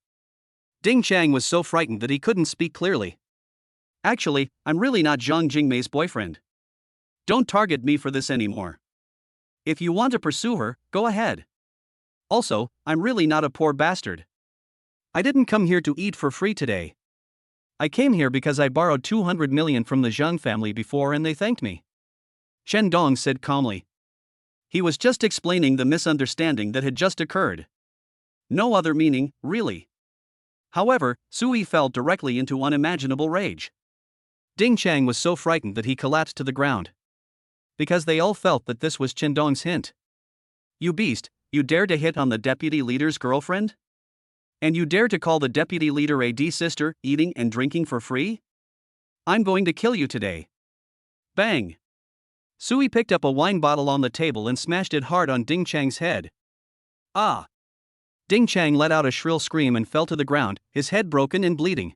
Ding Chang was so frightened that he couldn't speak clearly. Actually, I'm really not Zhang Jingmei's boyfriend. Don't target me for this anymore. If you want to pursue her, go ahead. Also, I'm really not a poor bastard. I didn't come here to eat for free today. I came here because I borrowed 200 million from the Zhang family before and they thanked me. Qindong said calmly. He was just explaining the misunderstanding that had just occurred. No other meaning, really. However, Sui fell directly into unimaginable rage. Ding Chang was so frightened that he collapsed to the ground. Because they all felt that this was Qindong's hint. You beast, you dare to hit on the deputy leader's girlfriend? And you dare to call the deputy leader a sister, eating and drinking for free? I'm going to kill you today. Bang! Sui picked up a wine bottle on the table and smashed it hard on Ding Chang's head. Ah! Ding Chang let out a shrill scream and fell to the ground, his head broken and bleeding.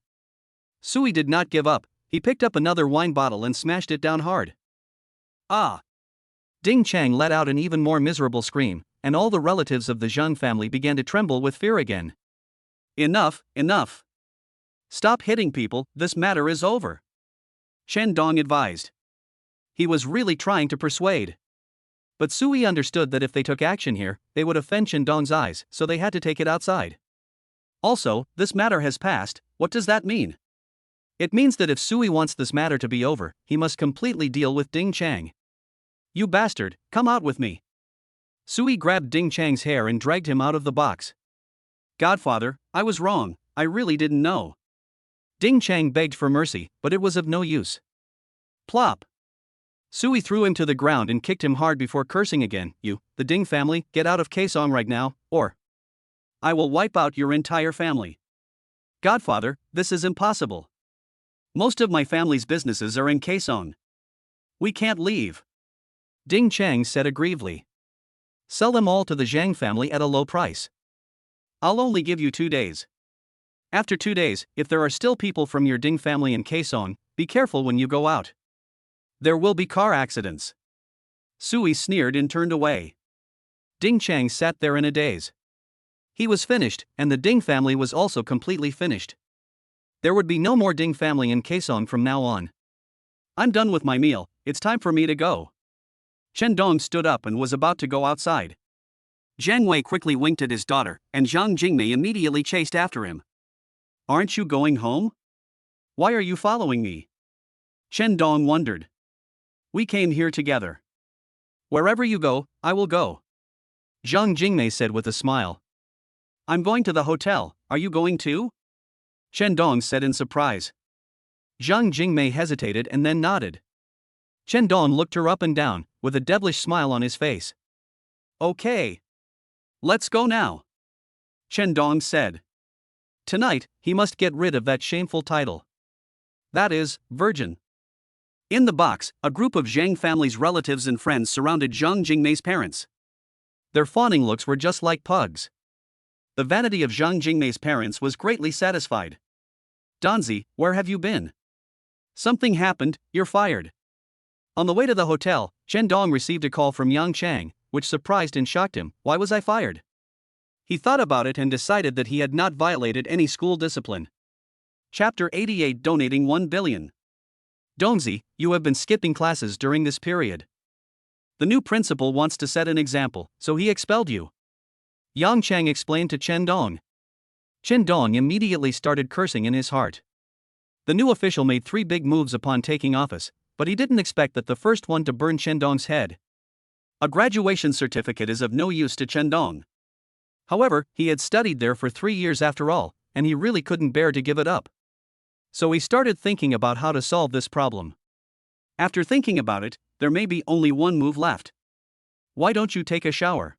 Sui did not give up, he picked up another wine bottle and smashed it down hard. Ah! Ding Chang let out an even more miserable scream, and all the relatives of the Zhang family began to tremble with fear again. Enough, enough. Stop hitting people, this matter is over. Qindong advised. He was really trying to persuade. But Sui understood that if they took action here, they would offend Qindong's eyes, so they had to take it outside. Also, this matter has passed, what does that mean? It means that if Sui wants this matter to be over, he must completely deal with Ding Chang. You bastard, come out with me. Sui grabbed Ding Chang's hair and dragged him out of the box. Godfather, I was wrong, I really didn't know. Ding Chang begged for mercy, but it was of no use. Plop. Sui threw him to the ground and kicked him hard before cursing again. You, the Ding family, get out of Kaesong right now, or I will wipe out your entire family. Godfather, this is impossible. Most of my family's businesses are in Kaesong. We can't leave. Ding Chang said aggrievedly. Sell them all to the Zhang family at a low price. I'll only give you 2 days. After 2 days, if there are still people from your Ding family in Kaesong, be careful when you go out. There will be car accidents. Sui sneered and turned away. Ding Chang sat there in a daze. He was finished, and the Ding family was also completely finished. There would be no more Ding family in Kaesong from now on. I'm done with my meal, it's time for me to go. Chen Dong stood up and was about to go outside. Jiang Wei quickly winked at his daughter, and Zhang Jingmei immediately chased after him. Aren't you going home? Why are you following me? Chen Dong wondered. We came here together. Wherever you go, I will go. Zhang Jingmei said with a smile. I'm going to the hotel, are you going too? Chen Dong said in surprise. Zhang Jingmei hesitated and then nodded. Chen Dong looked her up and down, with a devilish smile on his face. Okay. Let's go now. Chen Dong said. Tonight, he must get rid of that shameful title. That is, virgin. In the box, a group of Zhang family's relatives and friends surrounded Zhang Jingmei's parents. Their fawning looks were just like pugs. The vanity of Zhang Jingmei's parents was greatly satisfied. Donzi, where have you been? Something happened, you're fired. On the way to the hotel, Chen Dong received a call from Yang Chang, which surprised and shocked him. Why was I fired? He thought about it and decided that he had not violated any school discipline. Chapter 88 Donating 1 billion. Donzi, you have been skipping classes during this period. The new principal wants to set an example, so he expelled you. Yang Chang explained to Chen Dong. Chen Dong immediately started cursing in his heart. The new official made 3 big moves upon taking office, but he didn't expect that the first one to burn Chen Dong's head. A graduation certificate is of no use to Chen Dong. However, he had studied there for 3 years after all, and he really couldn't bear to give it up. So he started thinking about how to solve this problem. After thinking about it, there may be only one move left. Why don't you take a shower?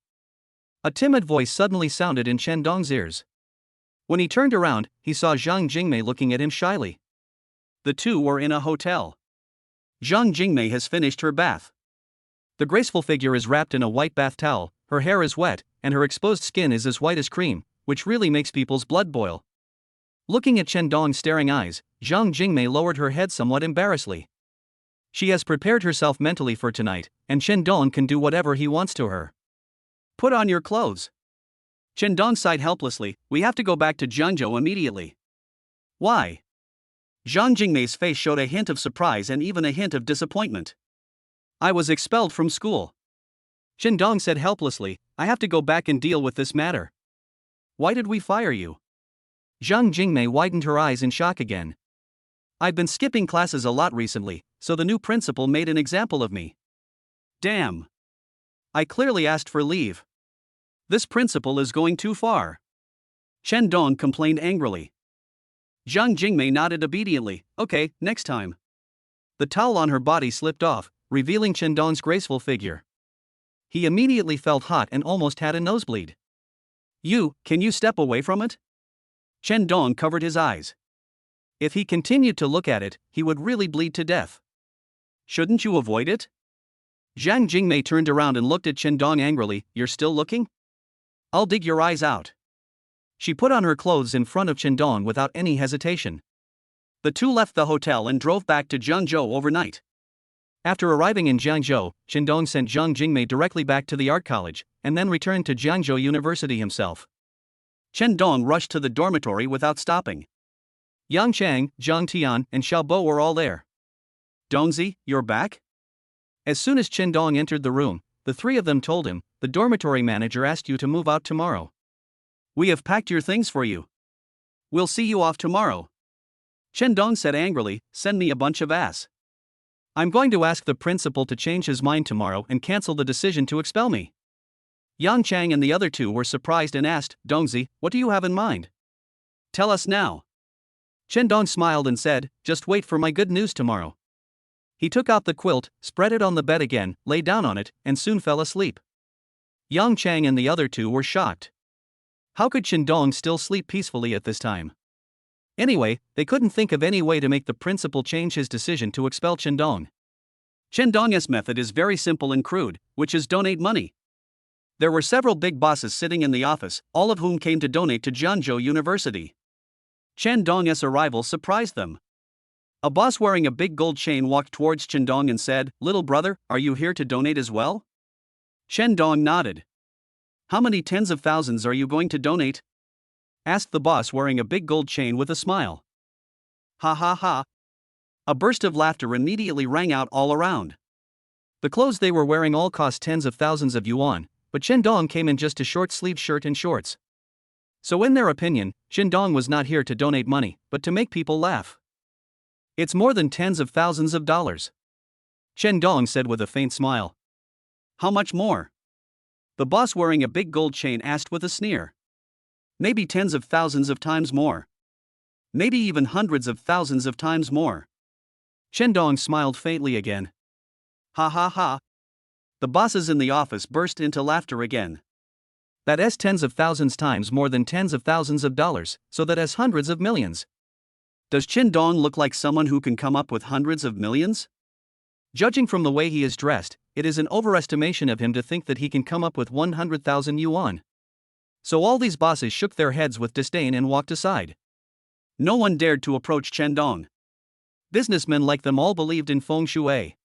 A timid voice suddenly sounded in Chen Dong's ears. When he turned around, he saw Zhang Jingmei looking at him shyly. The two were in a hotel. Zhang Jingmei has finished her bath. The graceful figure is wrapped in a white bath towel, her hair is wet, and her exposed skin is as white as cream, which really makes people's blood boil. Looking at Chen Dong's staring eyes, Zhang Jingmei lowered her head somewhat embarrassedly. She has prepared herself mentally for tonight, and Chen Dong can do whatever he wants to her. Put on your clothes. Chen Dong sighed helplessly. We have to go back to Jiangzhou immediately. Why? Zhang Jingmei's face showed a hint of surprise and even a hint of disappointment. I was expelled from school. Chen Dong said helplessly, I have to go back and deal with this matter. Why did we fire you? Zhang Jingmei widened her eyes in shock again. I've been skipping classes a lot recently, so the new principal made an example of me. Damn. I clearly asked for leave. This principal is going too far. Chen Dong complained angrily. Zhang Jingmei nodded obediently. Okay, next time. The towel on her body slipped off, revealing Chen Dong's graceful figure. He immediately felt hot and almost had a nosebleed. Can you step away from it? Chen Dong covered his eyes. If he continued to look at it, he would really bleed to death. Shouldn't you avoid it? Zhang Jingmei turned around and looked at Chen Dong angrily. You're still looking? I'll dig your eyes out. She put on her clothes in front of Chen Dong without any hesitation. The two left the hotel and drove back to Jiangzhou overnight. After arriving in Jiangzhou, Chen Dong sent Zhang Jingmei directly back to the art college, and then returned to Jiangzhou University himself. Chen Dong rushed to the dormitory without stopping. Yang Chang, Zhang Tian, and Xiao Bo were all there. Dongzi, you're back? As soon as Chen Dong entered the room, the 3 of them told him, the dormitory manager asked you to move out tomorrow. We have packed your things for you. We'll see you off tomorrow. Chen Dong said angrily, send me a bunch of ass. I'm going to ask the principal to change his mind tomorrow and cancel the decision to expel me. Yang Chang and the other 2 were surprised and asked, Dongzi, what do you have in mind? Tell us now. Chen Dong smiled and said, just wait for my good news tomorrow. He took out the quilt, spread it on the bed again, lay down on it, and soon fell asleep. Yang Chang and the other 2 were shocked. How could Chen Dong still sleep peacefully at this time? Anyway, they couldn't think of any way to make the principal change his decision to expel Chen Dong. Chen Dong's method is very simple and crude, which is donate money. There were several big bosses sitting in the office, all of whom came to donate to Jiangzhou University. Chen Dong's arrival surprised them. A boss wearing a big gold chain walked towards Chen Dong and said, Little brother, are you here to donate as well? Chen Dong nodded. How many tens of thousands are you going to donate? Asked the boss wearing a big gold chain with a smile. Ha ha ha. A burst of laughter immediately rang out all around. The clothes they were wearing all cost tens of thousands of yuan, but Chen Dong came in just a short-sleeved shirt and shorts. So in their opinion, Chen Dong was not here to donate money, but to make people laugh. It's more than tens of thousands of dollars, Chen Dong said with a faint smile. How much more? The boss wearing a big gold chain asked with a sneer. Maybe tens of thousands of times more. Maybe even hundreds of thousands of times more. Chen Dong smiled faintly again. Ha ha ha. The bosses in the office burst into laughter again. That's tens of thousands times more than tens of thousands of dollars, so that's hundreds of millions. Does Chen Dong look like someone who can come up with hundreds of millions? Judging from the way he is dressed, it is an overestimation of him to think that he can come up with 100,000 yuan. So all these bosses shook their heads with disdain and walked aside. No one dared to approach Chen Dong. Businessmen like them all believed in feng shui.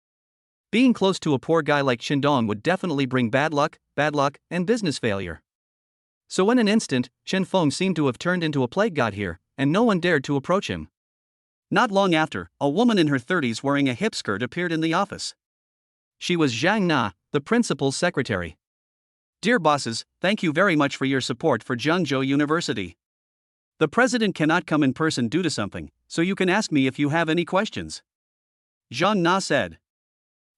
Being close to a poor guy like Chen Dong would definitely bring bad luck, and business failure. So in an instant, Chen Feng seemed to have turned into a plague god here, and no one dared to approach him. Not long after, a woman in her 30s wearing a hip skirt appeared in the office. She was Zhang Na, the principal's secretary. Dear bosses, thank you very much for your support for Zhangzhou University. The president cannot come in person due to something, so you can ask me if you have any questions. Zhang Na said.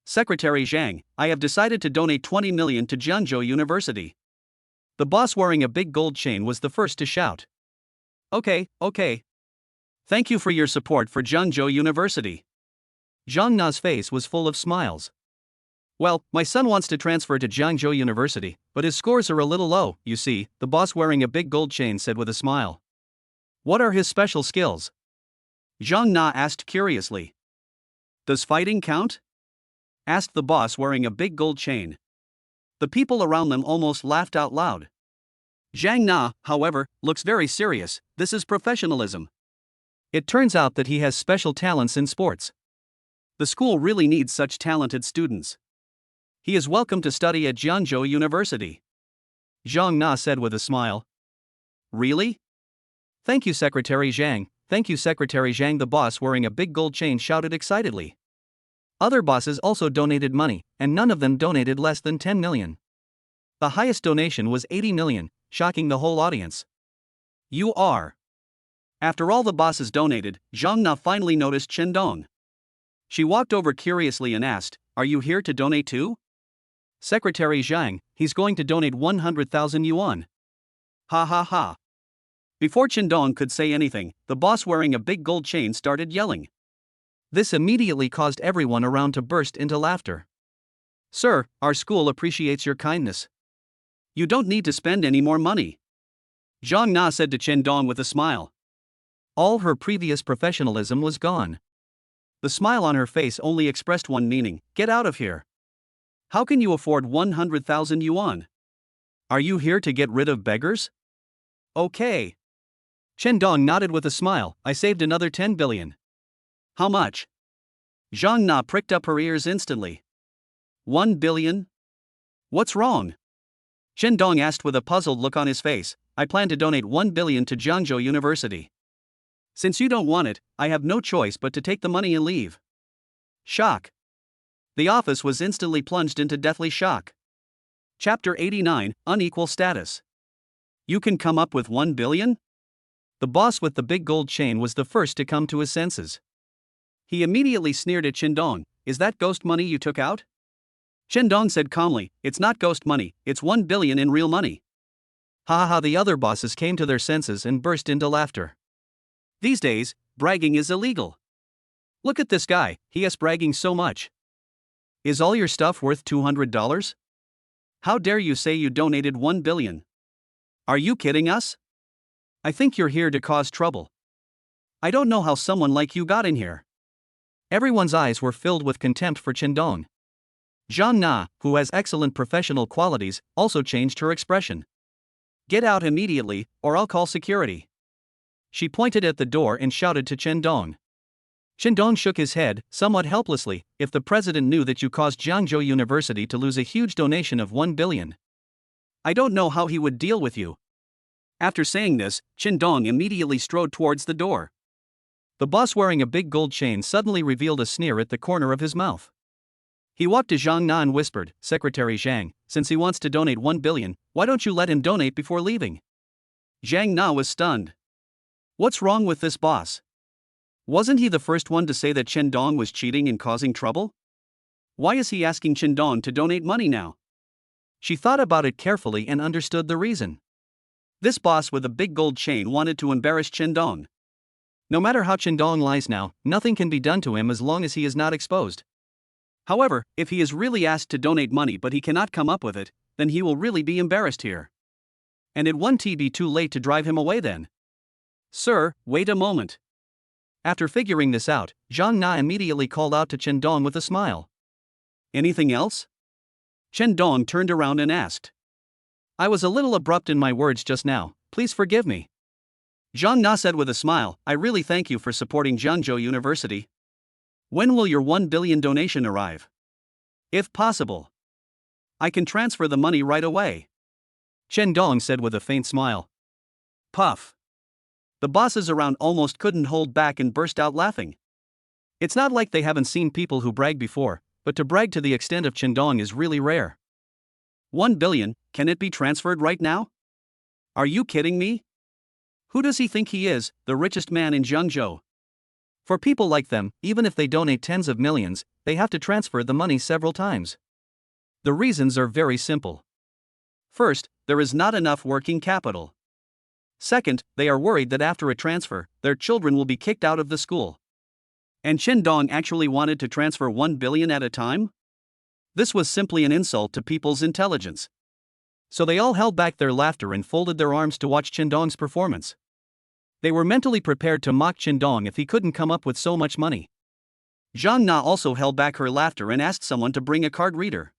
Secretary Zhang, I have decided to donate 20 million to Zhangzhou University. The boss wearing a big gold chain was the first to shout. Okay. Thank you for your support for Zhangzhou University. Zhang Na's face was full of smiles. Well, my son wants to transfer to Zhangzhou University, but his scores are a little low, you see, the boss wearing a big gold chain said with a smile. What are his special skills? Zhang Na asked curiously. Does fighting count? Asked the boss wearing a big gold chain. The people around them almost laughed out loud. Zhang Na, however, looks very serious. This is professionalism. It turns out that he has special talents in sports. The school really needs such talented students. He is welcome to study at Zhangzhou University. Zhang Na said with a smile. Really? Thank you, Secretary Zhang. Thank you, Secretary Zhang. The boss wearing a big gold chain shouted excitedly. Other bosses also donated money, and none of them donated less than 10 million. The highest donation was 80 million, shocking the whole audience. You are. After all the bosses donated, Zhang Na finally noticed Chen Dong. She walked over curiously and asked, Are you here to donate too? Secretary Zhang, he's going to donate 100,000 yuan. Ha ha ha. Before Chen Dong could say anything, the boss wearing a big gold chain started yelling. This immediately caused everyone around to burst into laughter. Sir, our school appreciates your kindness. You don't need to spend any more money. Zhang Na said to Chen Dong with a smile. All her previous professionalism was gone. The smile on her face only expressed one meaning: get out of here. How can you afford 100,000 yuan? Are you here to get rid of beggars? Okay. Chen Dong nodded with a smile. I saved another 10 billion. How much? Zhang Na pricked up her ears instantly. 1 billion? What's wrong? Chen Dong asked with a puzzled look on his face. I plan to donate 1 billion to Zhangzhou University. Since you don't want it, I have no choice but to take the money and leave. Shock. The office was instantly plunged into deathly shock. Chapter 89, Unequal Status. You can come up with 1 billion? The boss with the big gold chain was the first to come to his senses. He immediately sneered at Chen Dong. Is that ghost money you took out? Chen Dong said calmly, it's not ghost money, it's 1 billion in real money. Ha ha, the other bosses came to their senses and burst into laughter. These days, bragging is illegal. Look at this guy, he is bragging so much. Is all your stuff worth $200? How dare you say you donated 1 billion? Are you kidding us? I think you're here to cause trouble. I don't know how someone like you got in here. Everyone's eyes were filled with contempt for Chen Dong. Zhang Na, who has excellent professional qualities, also changed her expression. Get out immediately, or I'll call security. She pointed at the door and shouted to Chen Dong. Chen Dong shook his head, somewhat helplessly. If the president knew that you caused Zhangzhou University to lose a huge donation of 1 billion. I don't know how he would deal with you. After saying this, Chen Dong immediately strode towards the door. The boss wearing a big gold chain suddenly revealed a sneer at the corner of his mouth. He walked to Zhang Na and whispered, "Secretary Zhang, since he wants to donate 1 billion, why don't you let him donate before leaving?" Zhang Na was stunned. What's wrong with this boss? Wasn't he the first one to say that Chen Dong was cheating and causing trouble? Why is he asking Chen Dong to donate money now? She thought about it carefully and understood the reason. This boss with a big gold chain wanted to embarrass Chen Dong. No matter how Chen Dong lies now, nothing can be done to him as long as he is not exposed. However, if he is really asked to donate money but he cannot come up with it, then he will really be embarrassed here. And it won't be too late to drive him away then. Sir, wait a moment. After figuring this out, Zhang Na immediately called out to Chen Dong with a smile. Anything else? Chen Dong turned around and asked. I was a little abrupt in my words just now, please forgive me. Zhang Na said with a smile, I really thank you for supporting Jiangzhou University. When will your 1 billion donation arrive? If possible, I can transfer the money right away. Chen Dong said with a faint smile. Puff. The bosses around almost couldn't hold back and burst out laughing. It's not like they haven't seen people who brag before, but to brag to the extent of Chen Dong is really rare. 1 billion, can it be transferred right now? Are you kidding me? Who does he think he is, the richest man in Jiangzhou? For people like them, even if they donate tens of millions, they have to transfer the money several times. The reasons are very simple. First, there is not enough working capital. Second, they are worried that after a transfer, their children will be kicked out of the school. And Chen Dong actually wanted to transfer 1 billion at a time? This was simply an insult to people's intelligence. So they all held back their laughter and folded their arms to watch Chen Dong's performance. They were mentally prepared to mock Chen Dong if he couldn't come up with so much money. Zhang Na also held back her laughter and asked someone to bring a card reader.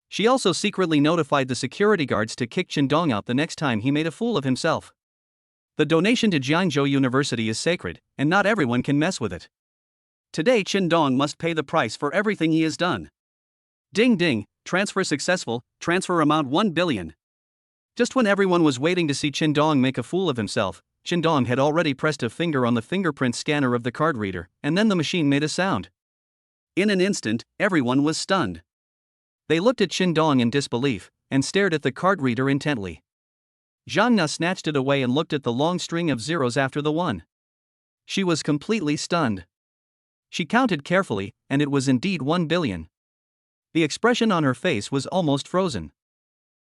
She also secretly notified the security guards to kick Chen Dong out the next time he made a fool of himself. The donation to Jiangzhou University is sacred, and not everyone can mess with it. Today Chen Dong must pay the price for everything he has done. Ding ding, transfer successful, transfer amount 1 billion. Just when everyone was waiting to see Chen Dong make a fool of himself, Chen Dong had already pressed a finger on the fingerprint scanner of the card reader, and then the machine made a sound. In an instant, everyone was stunned. They looked at Chen Dong in disbelief, and stared at the card reader intently. Zhang Na snatched it away and looked at the long string of zeros after the 1. She was completely stunned. She counted carefully, and it was indeed 1 billion. The expression on her face was almost frozen.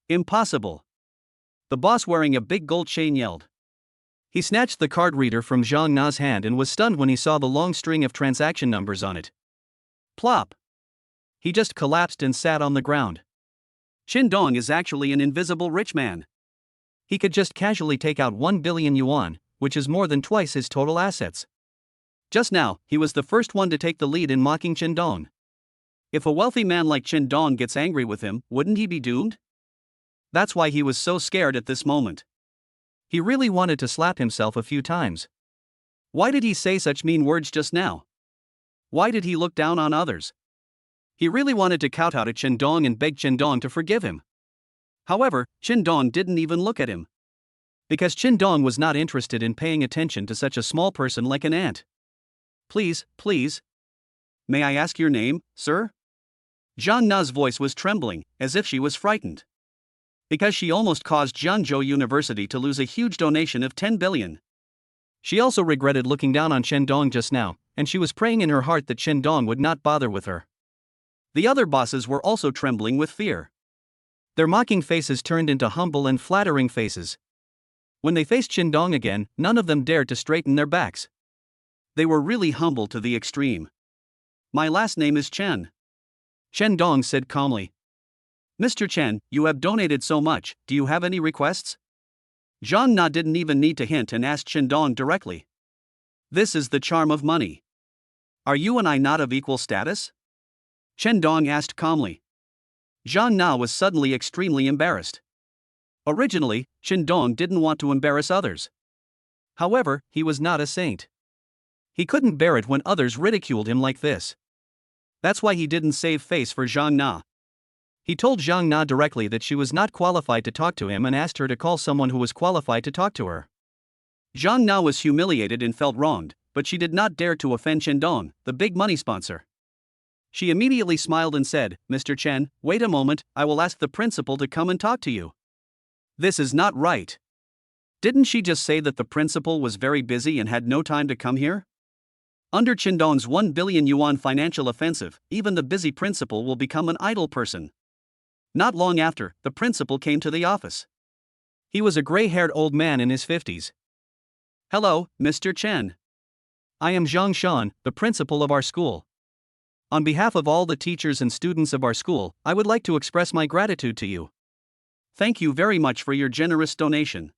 Impossible. The boss wearing a big gold chain yelled. He snatched the card reader from Zhang Na's hand and was stunned when he saw the long string of transaction numbers on it. Plop. He just collapsed and sat on the ground. Chen Dong is actually an invisible rich man. He could just casually take out 1 billion yuan, which is more than twice his total assets. Just now, he was the first one to take the lead in mocking Chen Dong. If a wealthy man like Chen Dong gets angry with him, wouldn't he be doomed? That's why he was so scared at this moment. He really wanted to slap himself a few times. Why did he say such mean words just now? Why did he look down on others? He really wanted to kowtow to Chen Dong and beg Chen Dong to forgive him. However, Chen Dong didn't even look at him. Because Chen Dong was not interested in paying attention to such a small person like an ant. Please, please. May I ask your name, sir? Zhang Na's voice was trembling, as if she was frightened. Because she almost caused Jiangzhou University to lose a huge donation of 10 billion. She also regretted looking down on Chen Dong just now, and she was praying in her heart that Chen Dong would not bother with her. The other bosses were also trembling with fear. Their mocking faces turned into humble and flattering faces. When they faced Chen Dong again, none of them dared to straighten their backs. They were really humble to the extreme. My last name is Chen. Chen Dong said calmly. Mr. Chen, you have donated so much, do you have any requests? Zhang Na didn't even need to hint and asked Chen Dong directly. This is the charm of money. Are you and I not of equal status? Chen Dong asked calmly. Zhang Na was suddenly extremely embarrassed. Originally, Chen Dong didn't want to embarrass others. However, he was not a saint. He couldn't bear it when others ridiculed him like this. That's why he didn't save face for Zhang Na. He told Zhang Na directly that she was not qualified to talk to him and asked her to call someone who was qualified to talk to her. Zhang Na was humiliated and felt wronged, but she did not dare to offend Chen Dong, the big money sponsor. She immediately smiled and said, "Mr. Chen, wait a moment, I will ask the principal to come and talk to you." This is not right. Didn't she just say that the principal was very busy and had no time to come here? Under Chen Dong's 1 billion yuan financial offensive, even the busy principal will become an idle person. Not long after, the principal came to the office. He was a gray-haired old man in his 50s. "Hello, Mr. Chen. I am Zhang Shan, the principal of our school. On behalf of all the teachers and students of our school, I would like to express my gratitude to you. Thank you very much for your generous donation.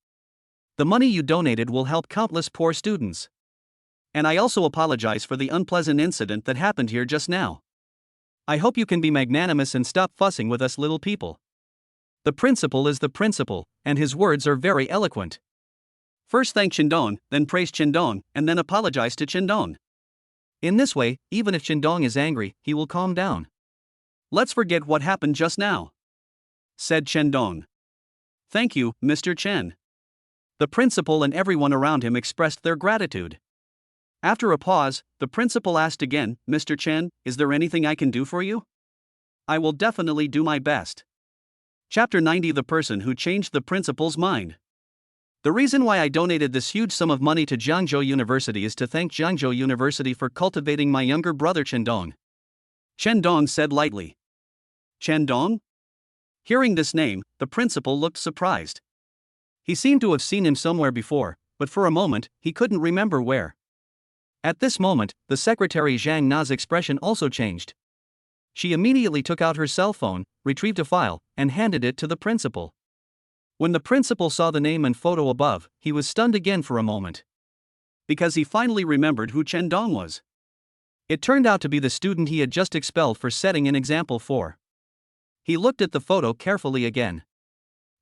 The money you donated will help countless poor students. And I also apologize for the unpleasant incident that happened here just now. I hope you can be magnanimous and stop fussing with us little people." The principal is the principal, and his words are very eloquent. First thank Chen Dong, then praise Chen Dong, and then apologize to Chen Dong. In this way, even if Chen Dong is angry, he will calm down. "Let's forget what happened just now," said Chen Dong. "Thank you, Mr. Chen." The principal and everyone around him expressed their gratitude. After a pause, the principal asked again, "Mr. Chen, is there anything I can do for you?" "I will definitely do my best." Chapter 90: The person who changed the principal's mind. The reason why I donated this huge sum of money to Jiangzhou University is to thank Jiangzhou University for cultivating my younger brother Chen Dong. Chen Dong said lightly. Chen Dong? Hearing this name, the principal looked surprised. He seemed to have seen him somewhere before, but for a moment, he couldn't remember where. At this moment, the secretary Zhang Na's expression also changed. She immediately took out her cell phone, retrieved a file, and handed it to the principal. When the principal saw the name and photo above, he was stunned again for a moment. Because he finally remembered who Chen Dong was. It turned out to be the student he had just expelled for setting an example for. He looked at the photo carefully again.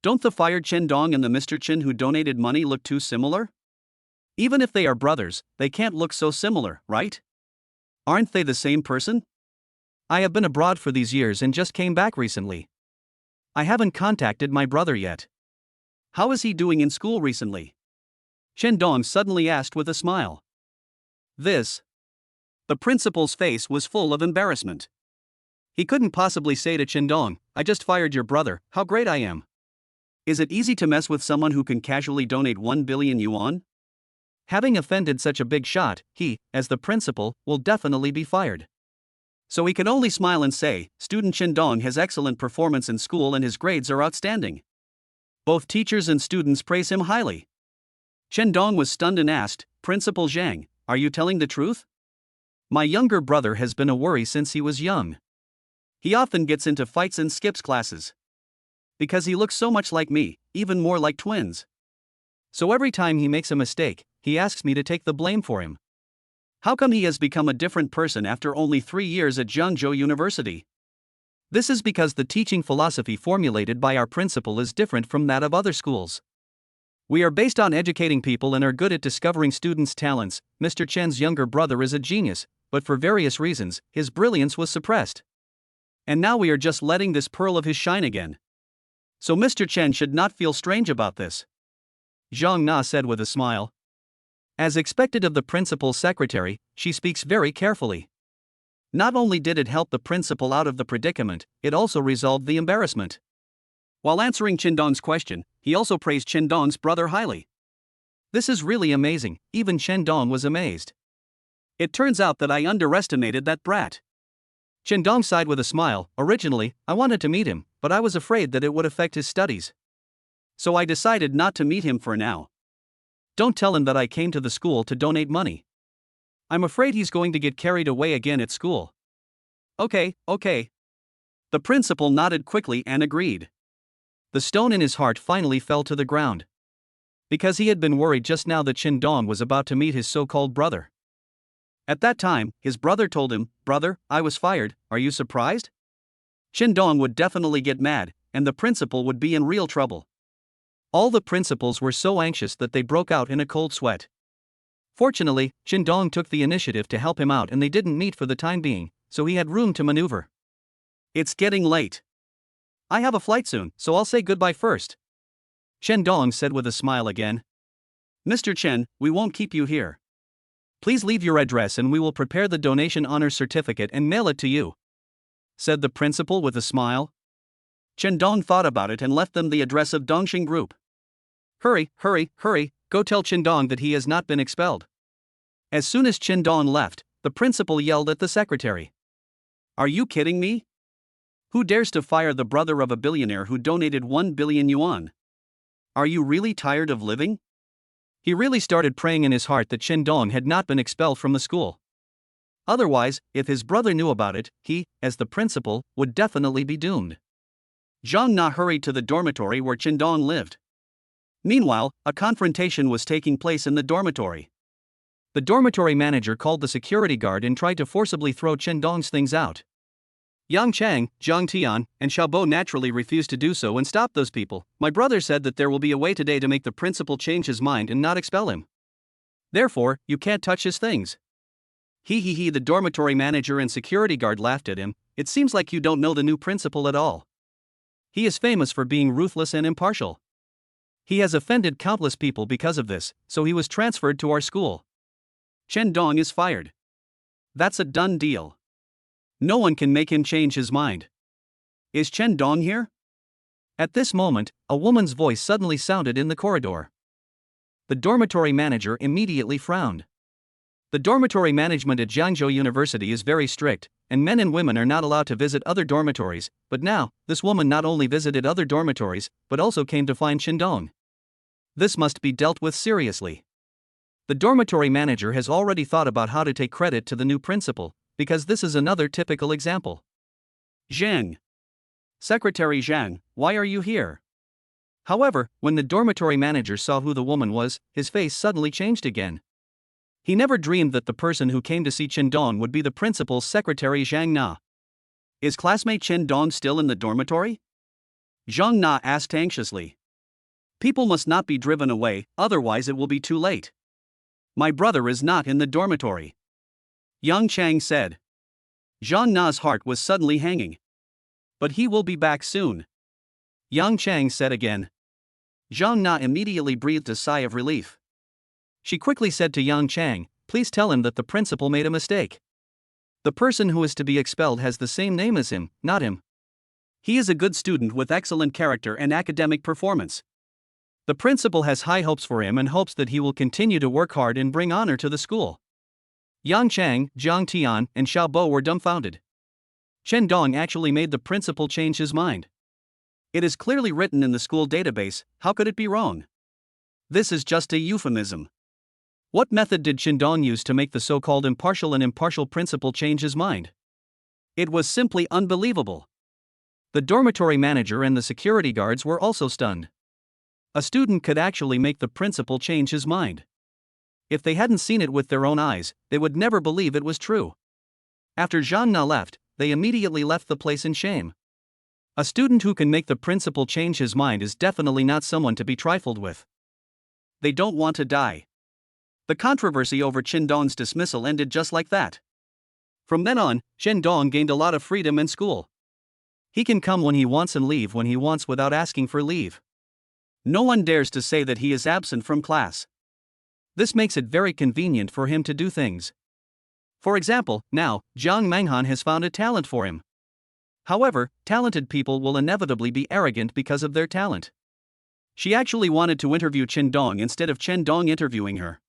Don't the fired Chen Dong and the Mr. Chen who donated money look too similar? Even if they are brothers, they can't look so similar, right? Aren't they the same person? I have been abroad for these years and just came back recently. I haven't contacted my brother yet. How is he doing in school recently? Chen Dong suddenly asked with a smile. The principal's face was full of embarrassment. He couldn't possibly say to Chen Dong, "I just fired your brother, how great I am." Is it easy to mess with someone who can casually donate 1 billion yuan? Having offended such a big shot, he, as the principal, will definitely be fired. So he can only smile and say, "Student Chen Dong has excellent performance in school and his grades are outstanding." Both teachers and students praise him highly. Chen Dong was stunned and asked, "Principal Zhang, are you telling the truth? My younger brother has been a worry since he was young. He often gets into fights and skips classes. Because he looks so much like me, even more like twins. So every time he makes a mistake, he asks me to take the blame for him. How come he has become a different person after only 3 years at Jiangzhou University? This is because the teaching philosophy formulated by our principal is different from that of other schools. We are based on educating people and are good at discovering students' talents. Mr. Chen's younger brother is a genius, but for various reasons, his brilliance was suppressed. And now we are just letting this pearl of his shine again. So Mr. Chen should not feel strange about this. Zhang Na said with a smile. As expected of the principal's secretary, she speaks very carefully. Not only did it help the principal out of the predicament, it also resolved the embarrassment. While answering Chen Dong's question, he also praised Chen Dong's brother highly. This is really amazing, even Chen Dong was amazed. It turns out that I underestimated that brat. Chen Dong sighed with a smile. Originally, I wanted to meet him, but I was afraid that it would affect his studies. So I decided not to meet him for now. Don't tell him that I came to the school to donate money. I'm afraid he's going to get carried away again at school. Okay. The principal nodded quickly and agreed. The stone in his heart finally fell to the ground. Because he had been worried just now that Chen Dong was about to meet his so-called brother. At that time, his brother told him, "Brother, I was fired, are you surprised?" Chen Dong would definitely get mad, and the principal would be in real trouble. All the principals were so anxious that they broke out in a cold sweat. Fortunately, Chen Dong took the initiative to help him out and they didn't meet for the time being, so he had room to maneuver. It's getting late. I have a flight soon, so I'll say goodbye first. Chen Dong said with a smile again. Mr. Chen, we won't keep you here. Please leave your address and we will prepare the donation honor certificate and mail it to you," said the principal with a smile. Chen Dong thought about it and left them the address of Dongxing Group. Hurry, hurry, hurry, go tell Chen Dong that he has not been expelled." As soon as Chen Dong left, the principal yelled at the secretary. "Are you kidding me? Who dares to fire the brother of a billionaire who donated 1 billion yuan? Are you really tired of living?" He really started praying in his heart that Chen Dong had not been expelled from the school. Otherwise, if his brother knew about it, he, as the principal, would definitely be doomed. Zhang Na hurried to the dormitory where Chen Dong lived. Meanwhile, a confrontation was taking place in the dormitory. The dormitory manager called the security guard and tried to forcibly throw Chen Dong's things out. Yang Chang, Zhang Tian, and Xiaobo naturally refused to do so and stop those people. "My brother said that there will be a way today to make the principal change his mind and not expel him. Therefore, you can't touch his things." He, the dormitory manager and security guard laughed at him. "It seems like you don't know the new principal at all. He is famous for being ruthless and impartial. He has offended countless people because of this, so he was transferred to our school. Chen Dong is fired. That's a done deal. No one can make him change his mind. Is Chen Dong here?" At this moment, a woman's voice suddenly sounded in the corridor. The dormitory manager immediately frowned. The dormitory management at Jiangzhou University is very strict, and men and women are not allowed to visit other dormitories, but now, this woman not only visited other dormitories, but also came to find Chen Dong. This must be dealt with seriously. The dormitory manager has already thought about how to take credit to the new principal, because this is another typical example. "Zhang. Secretary Zhang, why are you here?" However, when the dormitory manager saw who the woman was, his face suddenly changed again. He never dreamed that the person who came to see Chen Dong would be the principal's secretary Zhang Na. "Is classmate Chen Dong still in the dormitory?" Zhang Na asked anxiously. "People must not be driven away, otherwise it will be too late." "My brother is not in the dormitory," Yang Chang said. Zhang Na's heart was suddenly hanging. "But he will be back soon," Yang Chang said again. Zhang Na immediately breathed a sigh of relief. She quickly said to Yang Chang, "Please tell him that the principal made a mistake. The person who is to be expelled has the same name as him, not him. He is a good student with excellent character and academic performance. The principal has high hopes for him and hopes that he will continue to work hard and bring honor to the school." Yang Chang, Zhang Tian, and Xiaobo were dumbfounded. Chen Dong actually made the principal change his mind. It is clearly written in the school database, how could it be wrong? This is just a euphemism. What method did Chen Dong use to make the so-called impartial principal change his mind? It was simply unbelievable. The dormitory manager and the security guards were also stunned. A student could actually make the principal change his mind. If they hadn't seen it with their own eyes, they would never believe it was true. After Zhang Na left, they immediately left the place in shame. A student who can make the principal change his mind is definitely not someone to be trifled with. They don't want to die. The controversy over Chen Dong's dismissal ended just like that. From then on, Chen Dong gained a lot of freedom in school. He can come when he wants and leave when he wants without asking for leave. No one dares to say that he is absent from class. This makes it very convenient for him to do things. For example, now, Jiang Menghan has found a talent for him. However, talented people will inevitably be arrogant because of their talent. She actually wanted to interview Chen Dong instead of Chen Dong interviewing her.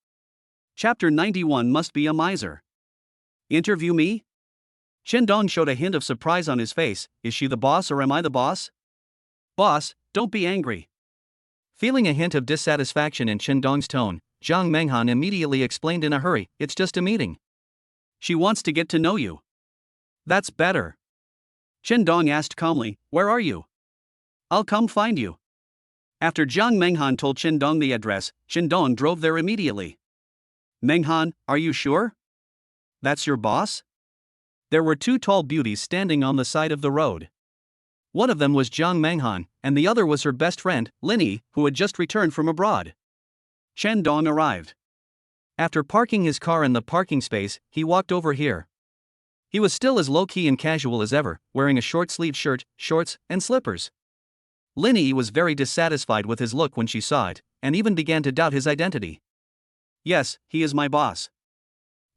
Chapter 91 must be a miser. Interview me? Chen Dong showed a hint of surprise on his face. Is she the boss or am I the boss? Boss, don't be angry. Feeling a hint of dissatisfaction in Chen Dong's tone, Jiang Menghan immediately explained in a hurry, "It's just a meeting." She wants to get to know you. That's better. Chen Dong asked calmly, "Where are you?" "I'll come find you." After Jiang Menghan told Chen Dong the address, Chen Dong drove there immediately. "Menghan, are you sure? That's your boss?" There were two tall beauties standing on the side of the road. One of them was Jiang Menghan, and the other was her best friend, Linny, who had just returned from abroad. Chen Dong arrived. After parking his car in the parking space, he walked over here. He was still as low-key and casual as ever, wearing a short-sleeved shirt, shorts, and slippers. Linny was very dissatisfied with his look when she saw it, and even began to doubt his identity. "Yes, he is my boss.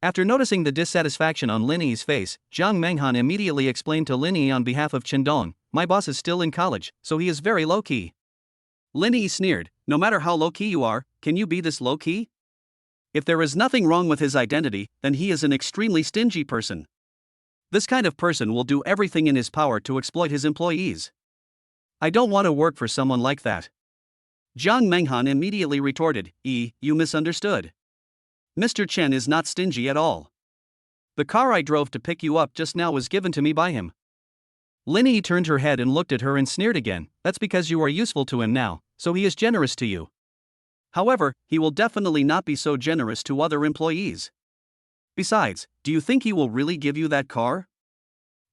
After noticing the dissatisfaction on Lin Yi's face, Zhang Menghan immediately explained to Lin Yi on behalf of Chen Dong, "My boss is still in college, so he is very low-key." Lin Yi sneered, "No matter how low-key you are, can you be this low-key? If there is nothing wrong with his identity, then he is an extremely stingy person. This kind of person will do everything in his power to exploit his employees. I don't want to work for someone like that." Zhang Menghan immediately retorted, "You misunderstood. Mr. Chen is not stingy at all. The car I drove to pick you up just now was given to me by him." Lin Yi turned her head and looked at her and sneered again, "That's because you are useful to him now, so he is generous to you. However, he will definitely not be so generous to other employees. Besides, do you think he will really give you that car?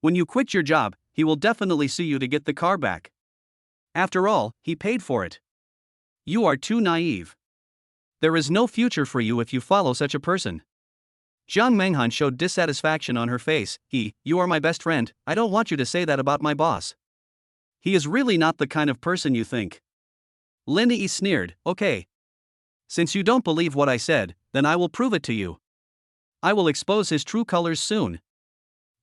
When you quit your job, he will definitely sue you to get the car back. After all, he paid for it. You are too naive. There is no future for you if you follow such a person." Zhang Menghan showed dissatisfaction on her face. You are my best friend, I don't want you to say that about my boss. He is really not the kind of person you think." Lin Yi sneered, "Okay. Since you don't believe what I said, then I will prove it to you. I will expose his true colors soon."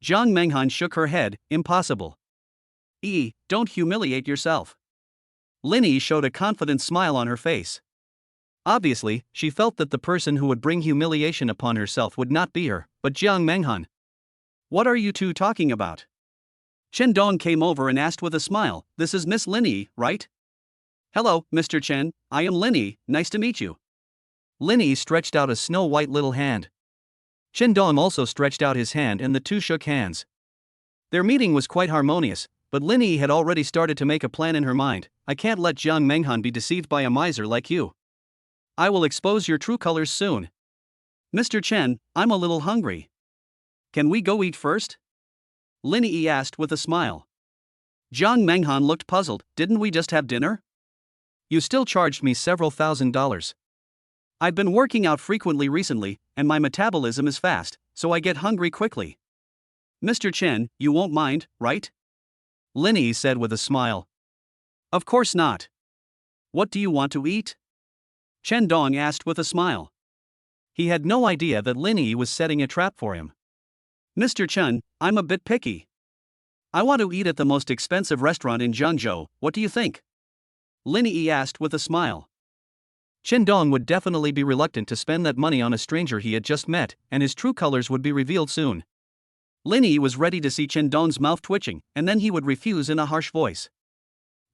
Zhang Menghan shook her head, "Impossible. Don't humiliate yourself." Lin Yi showed a confident smile on her face. Obviously, she felt that the person who would bring humiliation upon herself would not be her, but Zhang Menghan. "What are you two talking about?" Chen Dong came over and asked with a smile, "This is Miss Lin Yi, right?" "Hello, Mr. Chen, I am Lin Yi, nice to meet you." Lin Yi stretched out a snow-white little hand. Chen Dong also stretched out his hand and the two shook hands. Their meeting was quite harmonious, but Lin Yi had already started to make a plan in her mind. "I can't let Zhang Menghan be deceived by a miser like you. I will expose your true colors soon. Mr. Chen, I'm a little hungry. Can we go eat first?" Lin Yi asked with a smile. Zhang Menghan looked puzzled. "Didn't we just have dinner? You still charged me several $1,000s. I've been working out frequently recently, and my metabolism is fast, so I get hungry quickly. Mr. Chen, you won't mind, right?" Lin Yi said with a smile. "Of course not. What do you want to eat?" Chen Dong asked with a smile. He had no idea that Lin Yi was setting a trap for him. "Mr. Chen, I'm a bit picky. I want to eat at the most expensive restaurant in Zhangzhou, what do you think?" Lin Yi asked with a smile. Chen Dong would definitely be reluctant to spend that money on a stranger he had just met, and his true colors would be revealed soon. Lin Yi was ready to see Chen Dong's mouth twitching, and then he would refuse in a harsh voice.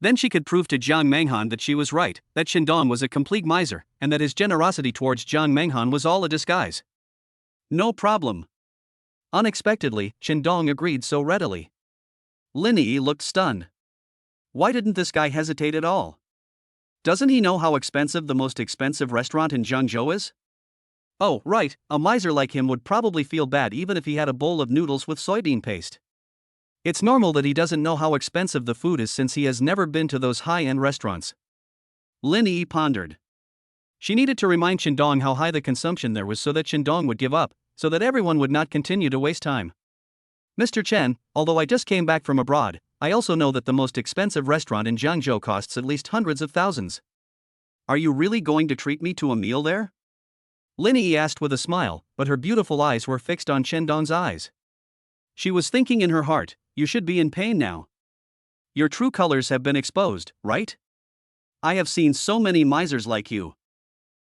Then she could prove to Zhang Menghan that she was right, that Chen Dong was a complete miser, and that his generosity towards Zhang Menghan was all a disguise. "No problem." Unexpectedly, Chen Dong agreed so readily. Lin Yi looked stunned. Why didn't this guy hesitate at all? Doesn't he know how expensive the most expensive restaurant in Zhangzhou is? Oh, right, a miser like him would probably feel bad even if he had a bowl of noodles with soybean paste. It's normal that he doesn't know how expensive the food is since he has never been to those high-end restaurants. Lin Yi pondered. She needed to remind Chen Dong how high the consumption there was so that Chen Dong would give up, so that everyone would not continue to waste time. "Mr. Chen, although I just came back from abroad, I also know that the most expensive restaurant in Zhangzhou costs at least hundreds of thousands. Are you really going to treat me to a meal there?" Lin Yi asked with a smile, but her beautiful eyes were fixed on Chen Dong's eyes. She was thinking in her heart, "You should be in pain now. Your true colors have been exposed, right? I have seen so many misers like you.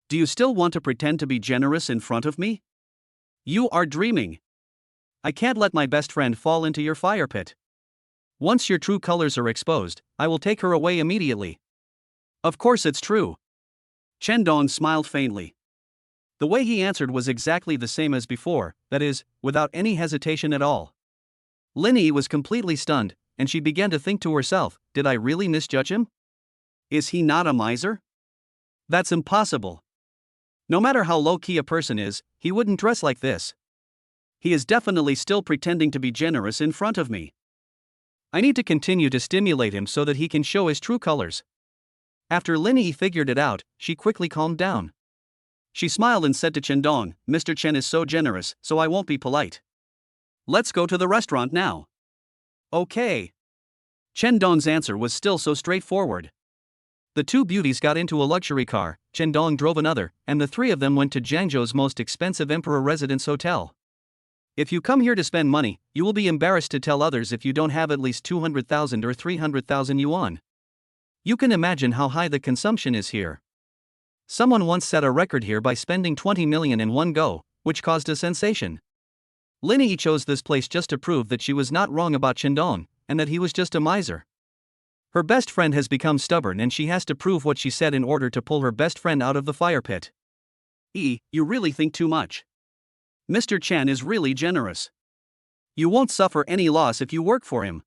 Do you still want to pretend to be generous in front of me? You are dreaming. I can't let my best friend fall into your fire pit. Once your true colors are exposed, I will take her away immediately." "Of course it's true." Chen Dong smiled faintly. The way he answered was exactly the same as before, that is, without any hesitation at all. Lin Yi was completely stunned, and she began to think to herself, did I really misjudge him? Is he not a miser? That's impossible. No matter how low-key a person is, he wouldn't dress like this. He is definitely still pretending to be generous in front of me. I need to continue to stimulate him so that he can show his true colors. After Lin Yi figured it out, she quickly calmed down. She smiled and said to Chen Dong, "Mr. Chen is so generous, so I won't be polite. Let's go to the restaurant now." "Okay." Chen Dong's answer was still so straightforward. The two beauties got into a luxury car, Chendong drove another, and the three of them went to Jiangzhou's most expensive emperor residence hotel. If you come here to spend money, you will be embarrassed to tell others if you don't have at least 200,000 or 300,000 yuan. You can imagine how high the consumption is here. Someone once set a record here by spending 20 million in one go, which caused a sensation. Lin Yi chose this place just to prove that she was not wrong about Chendong, and that he was just a miser. Her best friend has become stubborn and she has to prove what she said in order to pull her best friend out of the fire pit. You really think too much. Mr. Chen is really generous. You won't suffer any loss if you work for him.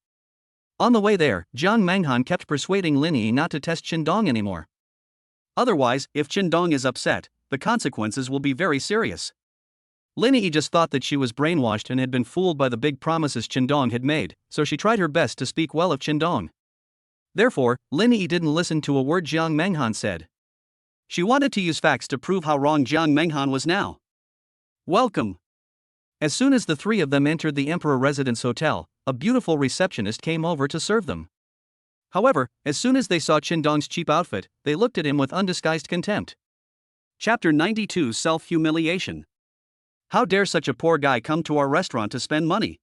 On the way there, Jiang Menghan kept persuading Lin Yi not to test Chendong anymore. Otherwise, if Chendong is upset, the consequences will be very serious. Lin Yi just thought that she was brainwashed and had been fooled by the big promises Chendong had made, so she tried her best to speak well of Chendong. Therefore, Lin Yi didn't listen to a word Jiang Menghan said. She wanted to use facts to prove how wrong Jiang Menghan was now. Welcome. As soon as the three of them entered the Emperor Residence Hotel, a beautiful receptionist came over to serve them. However, as soon as they saw Chendong's cheap outfit, they looked at him with undisguised contempt. Chapter 92 Self-Humiliation. How dare such a poor guy come to our restaurant to spend money?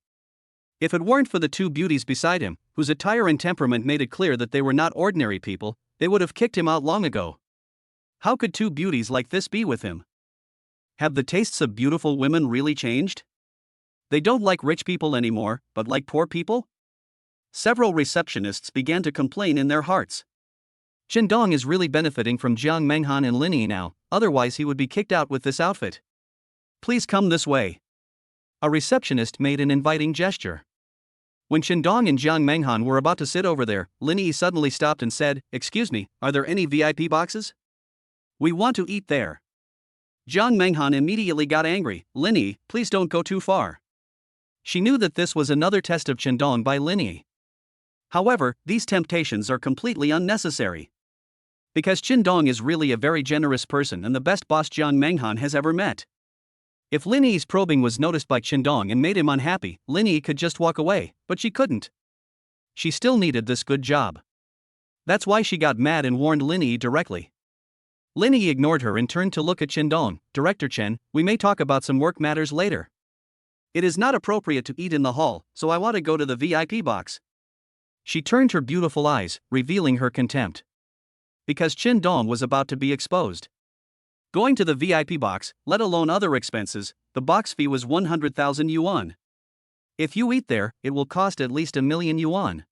If it weren't for the two beauties beside him, whose attire and temperament made it clear that they were not ordinary people, they would have kicked him out long ago. How could two beauties like this be with him? Have the tastes of beautiful women really changed? They don't like rich people anymore, but like poor people? Several receptionists began to complain in their hearts. Chendong is really benefiting from Jiang Menghan and Lin Yi now, otherwise he would be kicked out with this outfit. Please come this way. A receptionist made an inviting gesture. When Chendong and Jiang Menghan were about to sit over there, Lin Yi suddenly stopped and said, "Excuse me, are there any VIP boxes? We want to eat there." Jiang Menghan immediately got angry. "Lin Yi, please don't go too far." She knew that this was another test of Chendong by Lin Yi. However, these temptations are completely unnecessary. Because Chendong is really a very generous person and the best boss Jiang Menghan has ever met. If Lin Yi's probing was noticed by Chendong and made him unhappy, Lin Yi could just walk away, but she couldn't. She still needed this good job. That's why she got mad and warned Lin Yi directly. Lin Yi ignored her and turned to look at Chendong. "Director Chen, we may talk about some work matters later. It is not appropriate to eat in the hall, so I want to go to the VIP box." She turned her beautiful eyes, revealing her contempt. Because Chendong was about to be exposed. Going to the VIP box, let alone other expenses, the box fee was 100,000 yuan. If you eat there, it will cost at least 1,000,000 yuan.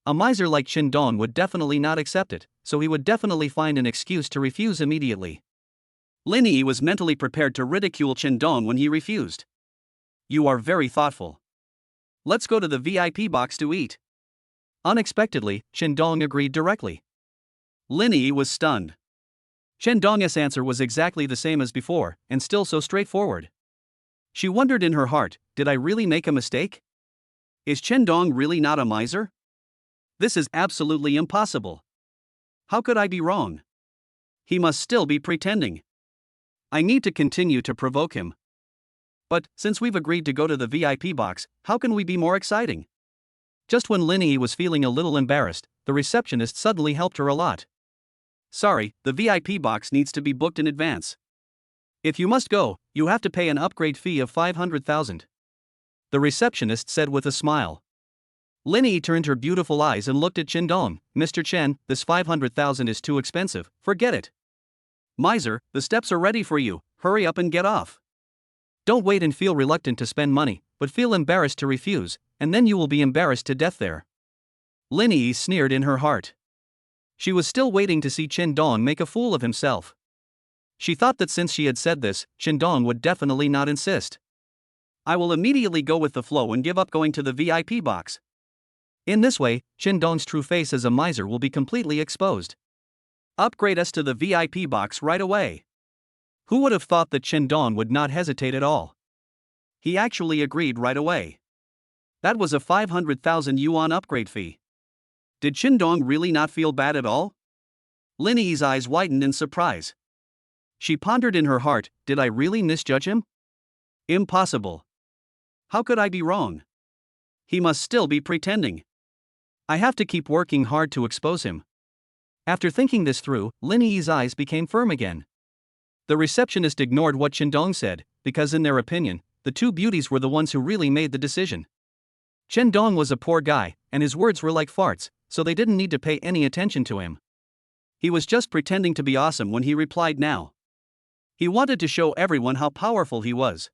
A miser like Chendong would definitely not accept it, so he would definitely find an excuse to refuse immediately. Lin Yi was mentally prepared to ridicule Chendong when he refused. "You are very thoughtful. Let's go to the VIP box to eat." Unexpectedly, Chendong agreed directly. Lin Yi was stunned. Chendong's answer was exactly the same as before, and still so straightforward. She wondered in her heart, did I really make a mistake? Is Chendong really not a miser? This is absolutely impossible. How could I be wrong? He must still be pretending. I need to continue to provoke him. But, since we've agreed to go to the VIP box, how can we be more exciting? Just when Lin Yi was feeling a little embarrassed, the receptionist suddenly helped her a lot. "Sorry, the VIP box needs to be booked in advance. If you must go, you have to pay an upgrade fee of 500,000. The receptionist said with a smile. Lin Yi turned her beautiful eyes and looked at Chendong. "Mr. Chen, this 500,000 is too expensive, forget it." "Miser, the steps are ready for you, hurry up and get off. Don't wait and feel reluctant to spend money, but feel embarrassed to refuse, and then you will be embarrassed to death there." Lin Yi sneered in her heart. She was still waiting to see Chendong make a fool of himself. She thought that since she had said this, Chendong would definitely not insist. "I will immediately go with the flow and give up going to the VIP box." In this way, Chendong's true face as a miser will be completely exposed. "Upgrade us to the VIP box right away." Who would have thought that Chendong would not hesitate at all? He actually agreed right away. That was a 500,000 yuan upgrade fee. Did Chendong really not feel bad at all? Lin Yi's eyes widened in surprise. She pondered in her heart, did I really misjudge him? Impossible. How could I be wrong? He must still be pretending. I have to keep working hard to expose him. After thinking this through, Lin Yi's eyes became firm again. The receptionist ignored what Chen Dong said, because in their opinion, the two beauties were the ones who really made the decision. Chen Dong was a poor guy, and his words were like farts, so they didn't need to pay any attention to him. He was just pretending to be awesome when he replied now. He wanted to show everyone how powerful he was.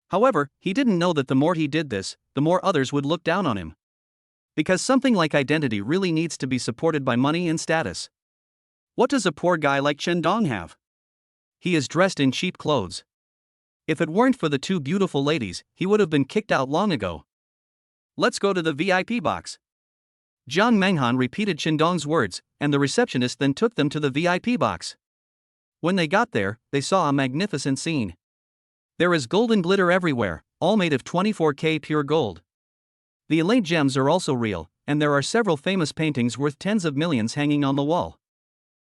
However, he didn't know that the more he did this, the more others would look down on him. Because something like identity really needs to be supported by money and status. What does a poor guy like Chen Dong have? He is dressed in cheap clothes. If it weren't for the two beautiful ladies, he would have been kicked out long ago. Let's go to the VIP box. Jiang Menghan repeated Chen Dong's words, and the receptionist then took them to the VIP box. When they got there, they saw a magnificent scene. There is golden glitter everywhere, all made of 24K pure gold. The inlaid gems are also real, and there are several famous paintings worth tens of millions hanging on the wall.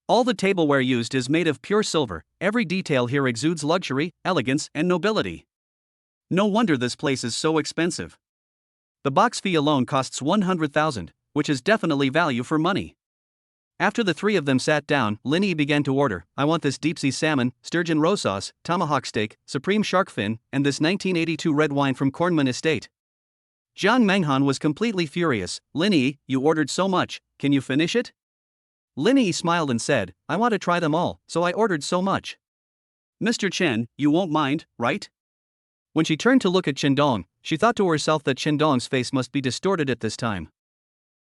All the tableware used is made of pure silver. Every detail here exudes luxury, elegance, and nobility. No wonder this place is so expensive. The box fee alone costs 100,000, which is definitely value for money. After the three of them sat down, Lin Yi began to order. I want this deep-sea salmon, sturgeon roe sauce, tomahawk steak, supreme shark fin, and this 1982 red wine from Kornman Estate. Jiang Menghan was completely furious. Lin Yi, you ordered so much, can you finish it? Lin Yi smiled and said, I want to try them all, so I ordered so much. Mr. Chen, you won't mind, right? When she turned to look at Chen Dong, she thought to herself that Chen Dong's face must be distorted at this time.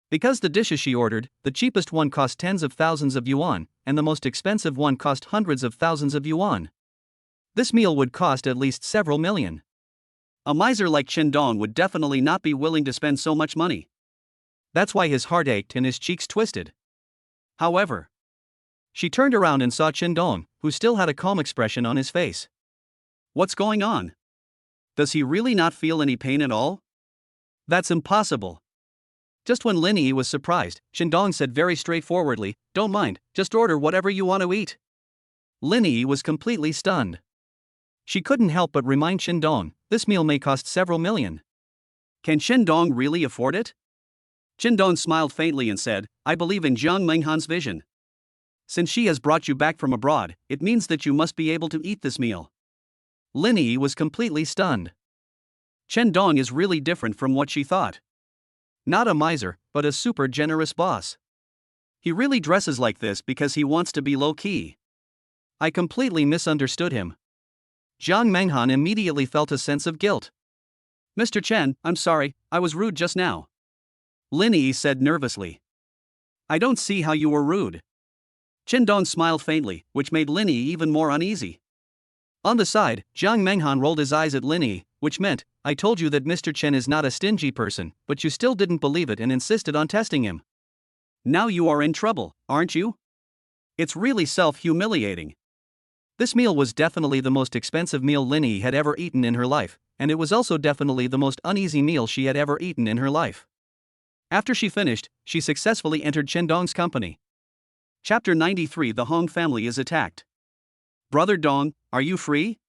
Because the dishes she ordered, the cheapest one cost tens of thousands of yuan, and the most expensive one cost hundreds of thousands of yuan. This meal would cost at least several million. A miser like Chen Dong would definitely not be willing to spend so much money. That's why his heart ached and his cheeks twisted. However, she turned around and saw Chen Dong, who still had a calm expression on his face. What's going on? Does he really not feel any pain at all? That's impossible. Just when Lin Yi was surprised, Chen Dong said very straightforwardly, don't mind, just order whatever you want to eat. Lin Yi was completely stunned. She couldn't help but remind Chen Dong, this meal may cost several million. Can Chen Dong really afford it? Chen Dong smiled faintly and said, I believe in Jiang Menghan's vision. Since she has brought you back from abroad, it means that you must be able to eat this meal. Lin Yi was completely stunned. Chen Dong is really different from what she thought. Not a miser, but a super generous boss. He really dresses like this because he wants to be low-key. I completely misunderstood him. Jiang Menghan immediately felt a sense of guilt. Mr. Chen, I'm sorry, I was rude just now. Lin Yi said nervously. I don't see how you were rude. Chen Dong smiled faintly, which made Lin Yi even more uneasy. On the side, Jiang Menghan rolled his eyes at Lin Yi, which meant, I told you that Mr. Chen is not a stingy person, but you still didn't believe it and insisted on testing him. Now you are in trouble, aren't you? It's really self-humiliating. This meal was definitely the most expensive meal Lin Yi had ever eaten in her life, and it was also definitely the most uneasy meal she had ever eaten in her life. After she finished, she successfully entered Chen Dong's company. Chapter 93 The Hong family is attacked. Brother Dong, are you free?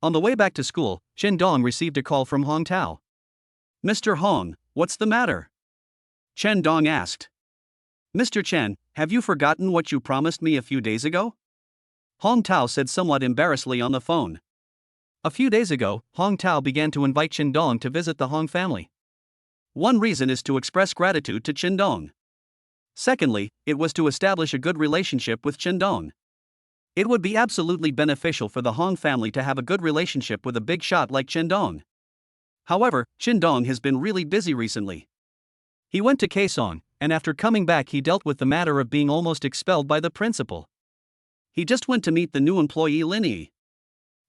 On the way back to school, Chen Dong received a call from Hong Tao. Mr. Hong, what's the matter? Chen Dong asked. Mr. Chen, have you forgotten what you promised me a few days ago? Hong Tao said somewhat embarrassedly on the phone. A few days ago, Hong Tao began to invite Chen Dong to visit the Hong family. One reason is to express gratitude to Chen Dong. Secondly, it was to establish a good relationship with Chen Dong. It would be absolutely beneficial for the Hong family to have a good relationship with a big shot like Chen Dong. However, Chen Dong has been really busy recently. He went to Kaesong, and after coming back he dealt with the matter of being almost expelled by the principal. He just went to meet the new employee Lin Yi.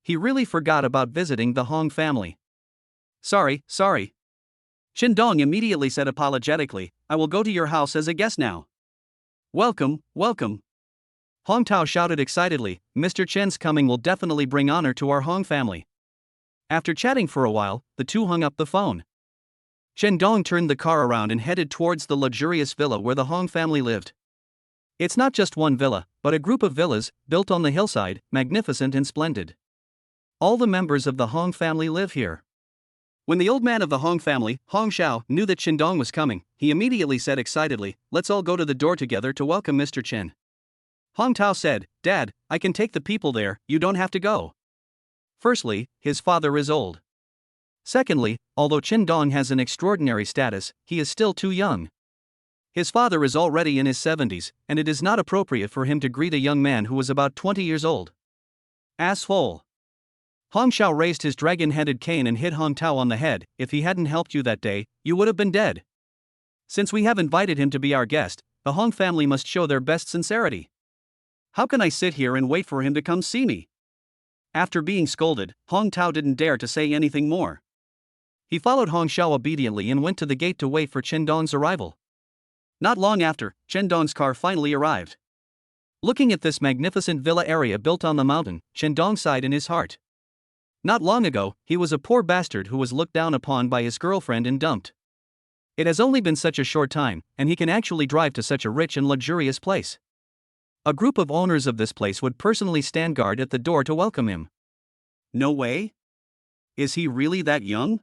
He really forgot about visiting the Hong family. Sorry. Chen Dong immediately said apologetically, I will go to your house as a guest now. Welcome. Hong Tao shouted excitedly, Mr. Chen's coming will definitely bring honor to our Hong family. After chatting for a while, the two hung up the phone. Chen Dong turned the car around and headed towards the luxurious villa where the Hong family lived. It's not just one villa, but a group of villas, built on the hillside, magnificent and splendid. All the members of the Hong family live here. When the old man of the Hong family, Hong Xiao, knew that Qindong was coming, he immediately said excitedly, "Let's all go to the door together to welcome Mr. Chen." Hong Tao said, "Dad, I can take the people there, you don't have to go." Firstly, his father is old. Secondly, although Qindong has an extraordinary status, he is still too young. His father is already in his 70s, and it is not appropriate for him to greet a young man who was about 20 years old. Asshole. Hong Xiao raised his dragon-headed cane and hit Hong Tao on the head. "If he hadn't helped you that day, you would have been dead. Since we have invited him to be our guest, the Hong family must show their best sincerity. How can I sit here and wait for him to come see me?" After being scolded, Hong Tao didn't dare to say anything more. He followed Hong Xiao obediently and went to the gate to wait for Qindong's arrival. Not long after, Qindong's car finally arrived. Looking at this magnificent villa area built on the mountain, Qindong sighed in his heart. Not long ago, he was a poor bastard who was looked down upon by his girlfriend and dumped. It has only been such a short time, and he can actually drive to such a rich and luxurious place. A group of owners of this place would personally stand guard at the door to welcome him. No way? Is he really that young?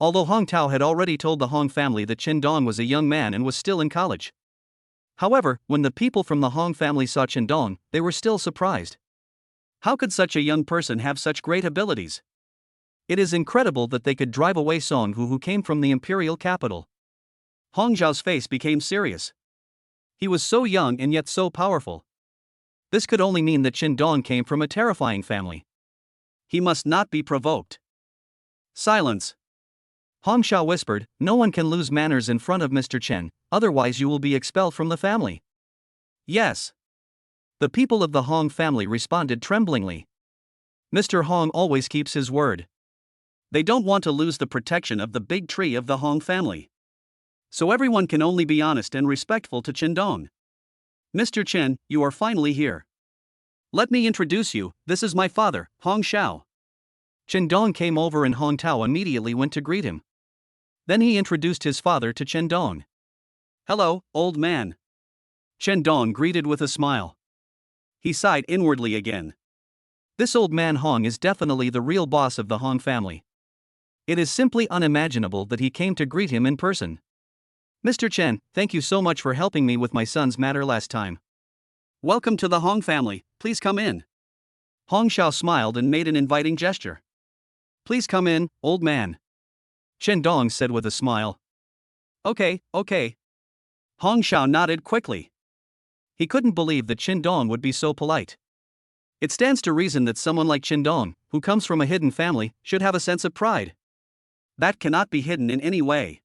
Although Hong Tao had already told the Hong family that Qindong was a young man and was still in college. However, when the people from the Hong family saw Qindong, they were still surprised. How could such a young person have such great abilities? It is incredible that they could drive away Song Hu, who came from the imperial capital. Hong Zhao's face became serious. He was so young and yet so powerful. This could only mean that Qindong came from a terrifying family. He must not be provoked. Silence. Hong Xiao whispered, "No one can lose manners in front of Mr. Chen, otherwise you will be expelled from the family." Yes. The people of the Hong family responded tremblingly. Mr. Hong always keeps his word. They don't want to lose the protection of the big tree of the Hong family. So everyone can only be honest and respectful to Qindong. "Mr. Chen, you are finally here. Let me introduce you, this is my father, Hong Xiao." Qindong came over and Hong Tao immediately went to greet him. Then he introduced his father to Qindong. "Hello, old man." Qindong greeted with a smile. He sighed inwardly again. This old man Hong is definitely the real boss of the Hong family. It is simply unimaginable that he came to greet him in person. "Mr. Chen, thank you so much for helping me with my son's matter last time. Welcome to the Hong family, please come in." Hong Xiao smiled and made an inviting gesture. "Please come in, old man." Qindong said with a smile. Okay. Hong Xiao nodded quickly. He couldn't believe that Qindong would be so polite. It stands to reason that someone like Qindong, who comes from a hidden family, should have a sense of pride. That cannot be hidden in any way.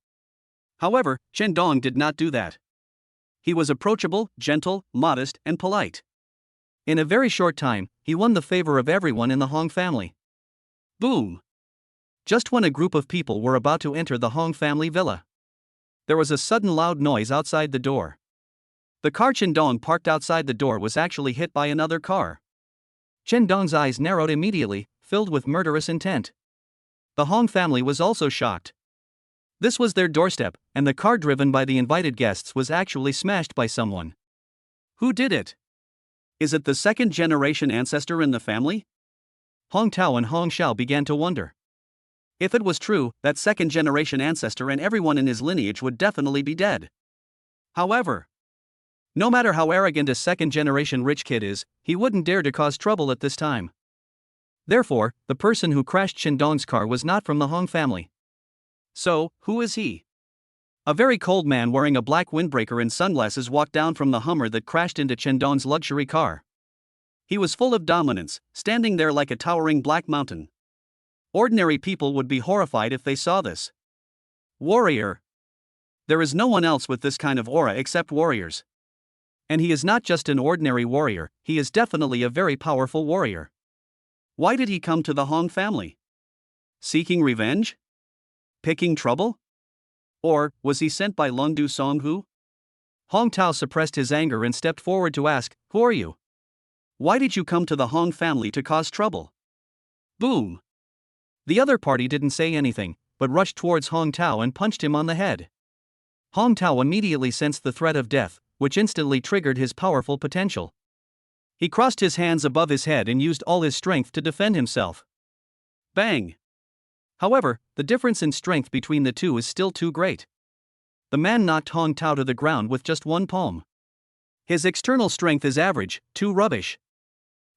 However, Qindong did not do that. He was approachable, gentle, modest, and polite. In a very short time, he won the favor of everyone in the Hong family. Boom! Just when a group of people were about to enter the Hong family villa, there was a sudden loud noise outside the door. The car Qindong parked outside the door was actually hit by another car. Qindong's eyes narrowed immediately, filled with murderous intent. The Hong family was also shocked. This was their doorstep, and the car driven by the invited guests was actually smashed by someone. Who did it? Is it the second-generation ancestor in the family? Hong Tao and Hong Xiao began to wonder. If it was true, that second-generation ancestor and everyone in his lineage would definitely be dead. However, no matter how arrogant a second-generation rich kid is, he wouldn't dare to cause trouble at this time. Therefore, the person who crashed Qindong's car was not from the Hong family. So, who is he? A very cold man wearing a black windbreaker and sunglasses walked down from the Hummer that crashed into Qindong's luxury car. He was full of dominance, standing there like a towering black mountain. Ordinary people would be horrified if they saw this. Warrior. There is no one else with this kind of aura except warriors. And he is not just an ordinary warrior, he is definitely a very powerful warrior. Why did he come to the Hong family? Seeking revenge? Picking trouble? Or was he sent by Lungdu Song Hu? Hong Tao suppressed his anger and stepped forward to ask, "Who are you? Why did you come to the Hong family to cause trouble?" Boom! The other party didn't say anything, but rushed towards Hong Tao and punched him on the head. Hong Tao immediately sensed the threat of death, which instantly triggered his powerful potential. He crossed his hands above his head and used all his strength to defend himself. Bang! However, the difference in strength between the two is still too great. The man knocked Hong Tao to the ground with just one palm. His external strength is average, too rubbish.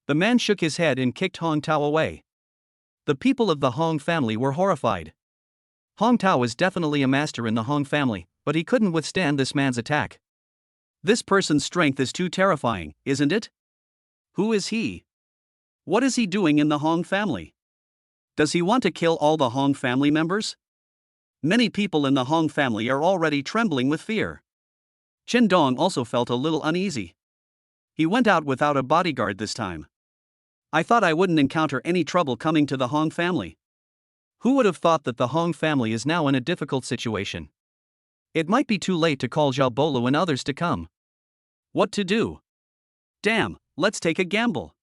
The man shook his head and kicked Hong Tao away. The people of the Hong family were horrified. Hong Tao is definitely a master in the Hong family, but he couldn't withstand this man's attack. This person's strength is too terrifying, isn't it? Who is he? What is he doing in the Hong family? Does he want to kill all the Hong family members? Many people in the Hong family are already trembling with fear. Chen Dong also felt a little uneasy. He went out without a bodyguard this time. I thought I wouldn't encounter any trouble coming to the Hong family. Who would have thought that the Hong family is now in a difficult situation? It might be too late to call Zhao Bolo and others to come. What to do? Damn, let's take a gamble.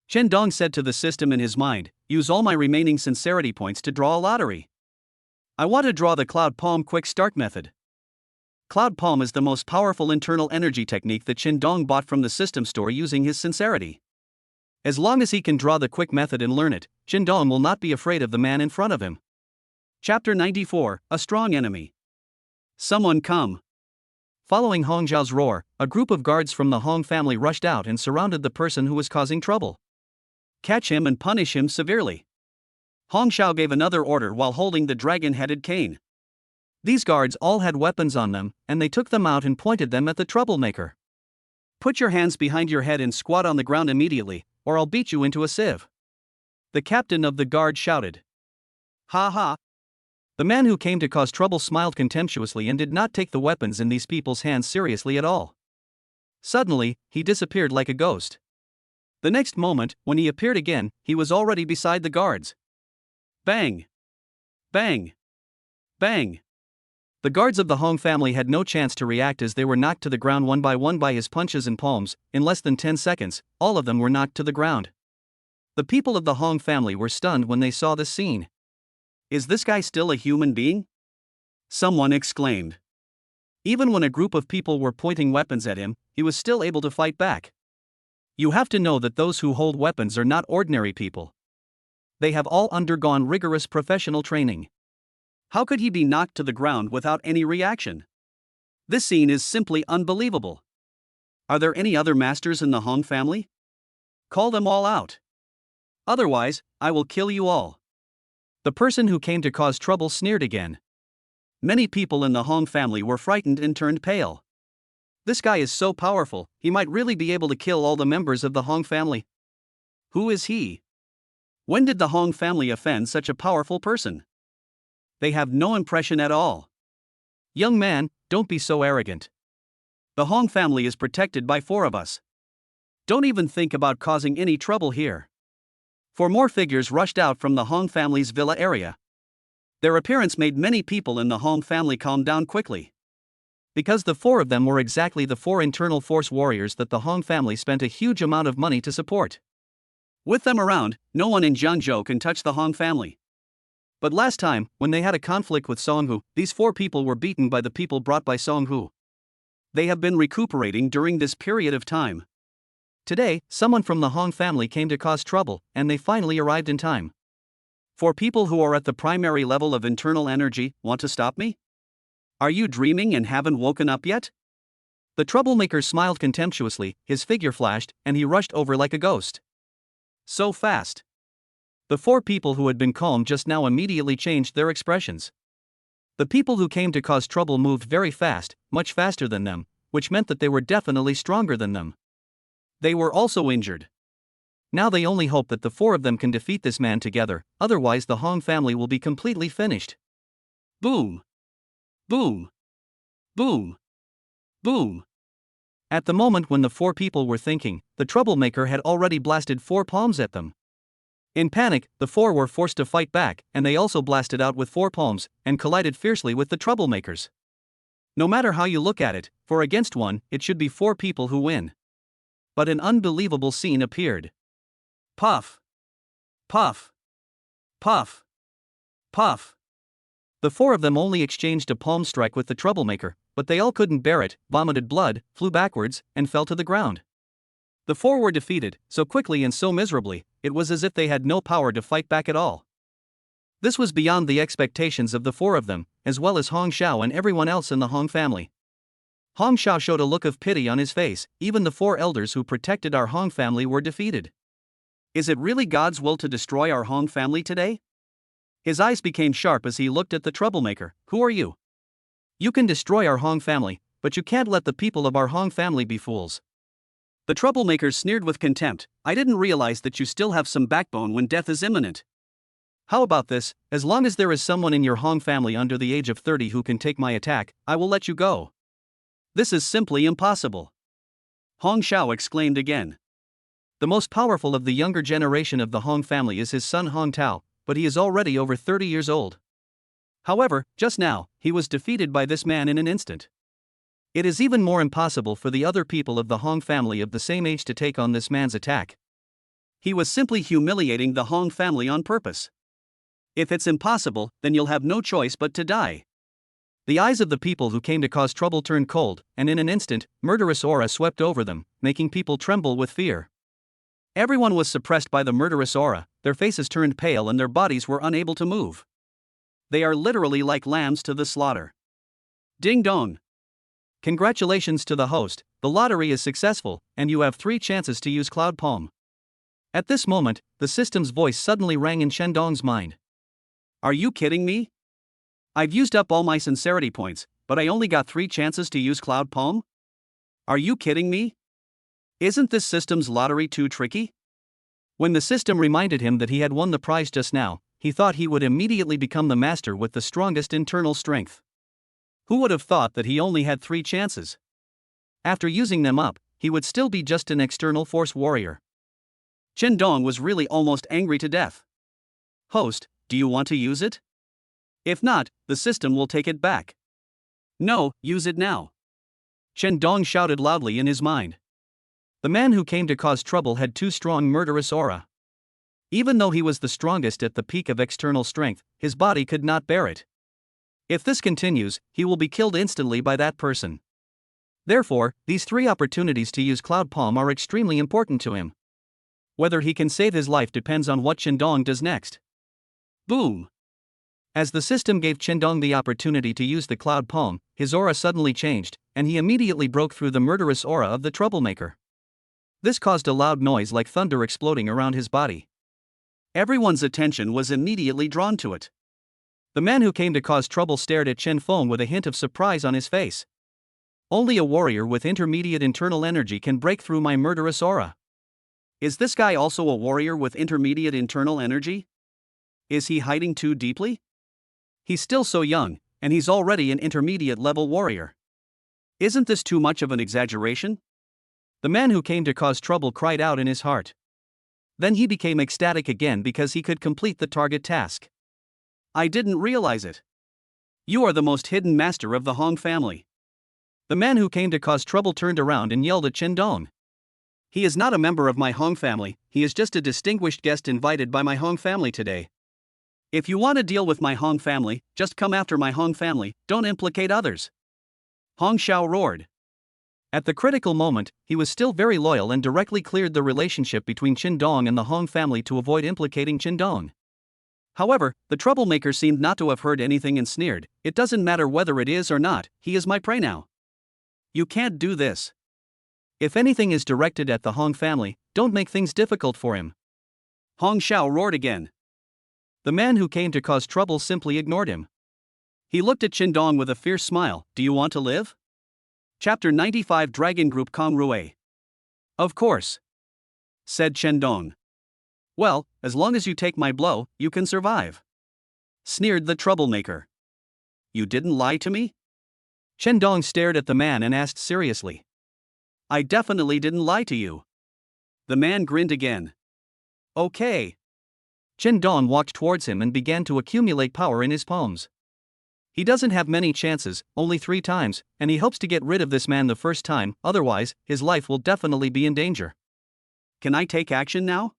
Chen Dong said to the system in his mind, use all my remaining sincerity points to draw a lottery. I want to draw the Cloud Palm Quick Start method. Cloud Palm is the most powerful internal energy technique that Chen Dong bought from the system store using his sincerity. As long as he can draw the quick method and learn it, Chen Dong will not be afraid of the man in front of him. Chapter 94, A Strong Enemy. Someone come. Following Hong Zhao's roar, a group of guards from the Hong family rushed out and surrounded the person who was causing trouble. Catch him and punish him severely. Hong Zhao gave another order while holding the dragon-headed cane. These guards all had weapons on them, and they took them out and pointed them at the troublemaker. Put your hands behind your head and squat on the ground immediately, or I'll beat you into a sieve. The captain of the guard shouted. Ha ha. The man who came to cause trouble smiled contemptuously and did not take the weapons in these people's hands seriously at all. Suddenly, he disappeared like a ghost. The next moment, when he appeared again, he was already beside the guards. Bang! Bang! Bang! The guards of the Hong family had no chance to react as they were knocked to the ground one by his punches and palms. In less than 10 seconds, all of them were knocked to the ground. The people of the Hong family were stunned when they saw this scene. Is this guy still a human being? Someone exclaimed. Even when a group of people were pointing weapons at him, he was still able to fight back. You have to know that those who hold weapons are not ordinary people. They have all undergone rigorous professional training. How could he be knocked to the ground without any reaction? This scene is simply unbelievable. Are there any other masters in the Hong family? Call them all out. Otherwise, I will kill you all. The person who came to cause trouble sneered again. Many people in the Hong family were frightened and turned pale. This guy is so powerful, he might really be able to kill all the members of the Hong family. Who is he? When did the Hong family offend such a powerful person? They have no impression at all. Young man, don't be so arrogant. The Hong family is protected by 4 of us. Don't even think about causing any trouble here. 4 more figures rushed out from the Hong family's villa area. Their appearance made many people in the Hong family calm down quickly. Because the 4 of them were exactly the 4 internal force warriors that the Hong family spent a huge amount of money to support. With them around, no one in Jiangzhou can touch the Hong family. But last time, when they had a conflict with Songhu, these 4 people were beaten by the people brought by Songhu. They have been recuperating during this period of time. Today, someone from the Hong family came to cause trouble, and they finally arrived in time. 4 people who are at the primary level of internal energy want to stop me? Are you dreaming and haven't woken up yet? The troublemaker smiled contemptuously, his figure flashed, and he rushed over like a ghost. So fast. The 4 people who had been calm just now immediately changed their expressions. The people who came to cause trouble moved very fast, much faster than them, which meant that they were definitely stronger than them. They were also injured. Now they only hope that the 4 of them can defeat this man together, otherwise the Hong family will be completely finished. Boom! Boom! Boom! Boom! At the moment when the 4 people were thinking, the troublemaker had already blasted 4 palms at them. In panic, the 4 were forced to fight back, and they also blasted out with 4 palms, and collided fiercely with the troublemakers. No matter how you look at it, 4 against 1, it should be 4 people who win. But an unbelievable scene appeared. Puff! Puff! Puff! Puff! The 4 of them only exchanged a palm strike with the troublemaker, but they all couldn't bear it, vomited blood, flew backwards, and fell to the ground. The 4 were defeated, so quickly and so miserably, it was as if they had no power to fight back at all. This was beyond the expectations of the four of them, as well as Hong Xiao and everyone else in the Hong family. Hong Xiao showed a look of pity on his face. Even the four elders who protected our Hong family were defeated. Is it really God's will to destroy our Hong family today? His eyes became sharp as he looked at the troublemaker. Who are you? You can destroy our Hong family, but you can't let the people of our Hong family be fools. The troublemaker sneered with contempt. I didn't realize that you still have some backbone when death is imminent. How about this? As long as there is someone in your Hong family under the age of 30 who can take my attack, I will let you go. This is simply impossible. Hong Xiao exclaimed again. The most powerful of the younger generation of the Hong family is his son Hong Tao, but he is already over 30 years old. However, just now, he was defeated by this man in an instant. It is even more impossible for the other people of the Hong family of the same age to take on this man's attack. He was simply humiliating the Hong family on purpose. If it's impossible, then you'll have no choice but to die. The eyes of the people who came to cause trouble turned cold, and in an instant, murderous aura swept over them, making people tremble with fear. Everyone was suppressed by the murderous aura, their faces turned pale and their bodies were unable to move. They are literally like lambs to the slaughter. Ding dong! Congratulations to the host, the lottery is successful, and you have 3 chances to use Cloud Palm. At this moment, the system's voice suddenly rang in Shendong's mind. Are you kidding me? I've used up all my sincerity points, but I only got 3 chances to use Cloud Palm? Are you kidding me? Isn't this system's lottery too tricky? When the system reminded him that he had won the prize just now, he thought he would immediately become the master with the strongest internal strength. Who would have thought that he only had 3 chances? After using them up, he would still be just an external force warrior. Shendong was really almost angry to death. Host, do you want to use it? If not, the system will take it back. No, use it now. Shendong shouted loudly in his mind. The man who came to cause trouble had too strong murderous aura. Even though he was the strongest at the peak of external strength, his body could not bear it. If this continues, he will be killed instantly by that person. Therefore, these 3 opportunities to use Cloud Palm are extremely important to him. Whether he can save his life depends on what Shendong does next. Boom! As the system gave Shendong the opportunity to use the Cloud Palm, his aura suddenly changed, and he immediately broke through the murderous aura of the troublemaker. This caused a loud noise like thunder exploding around his body. Everyone's attention was immediately drawn to it. The man who came to cause trouble stared at Chen Feng with a hint of surprise on his face. Only a warrior with intermediate internal energy can break through my murderous aura. Is this guy also a warrior with intermediate internal energy? Is he hiding too deeply? He's still so young, and he's already an intermediate level warrior. Isn't this too much of an exaggeration? The man who came to cause trouble cried out in his heart. Then he became ecstatic again because he could complete the target task. I didn't realize it. You are the most hidden master of the Hong family. The man who came to cause trouble turned around and yelled at Shendong. He is not a member of my Hong family, he is just a distinguished guest invited by my Hong family today. If you want to deal with my Hong family, just come after my Hong family, don't implicate others. Hong Xiao roared. At the critical moment, he was still very loyal and directly cleared the relationship between Shendong and the Hong family to avoid implicating Shendong. However, the troublemaker seemed not to have heard anything and sneered. It doesn't matter whether it is or not, he is my prey now. You can't do this. If anything is directed at the Hong family, don't make things difficult for him. Hong Xiao roared again. The man who came to cause trouble simply ignored him. He looked at Shendong with a fierce smile. Do you want to live? Chapter 95 Dragon Group Kong Rue. Of course, said Shendong. Well, as long as you take my blow, you can survive. Sneered the troublemaker. You didn't lie to me? Shendong stared at the man and asked seriously. I definitely didn't lie to you. The man grinned again. Okay. Shendong walked towards him and began to accumulate power in his palms. He doesn't have many chances, only 3 times, and he hopes to get rid of this man the first time, otherwise, his life will definitely be in danger. Can I take action now?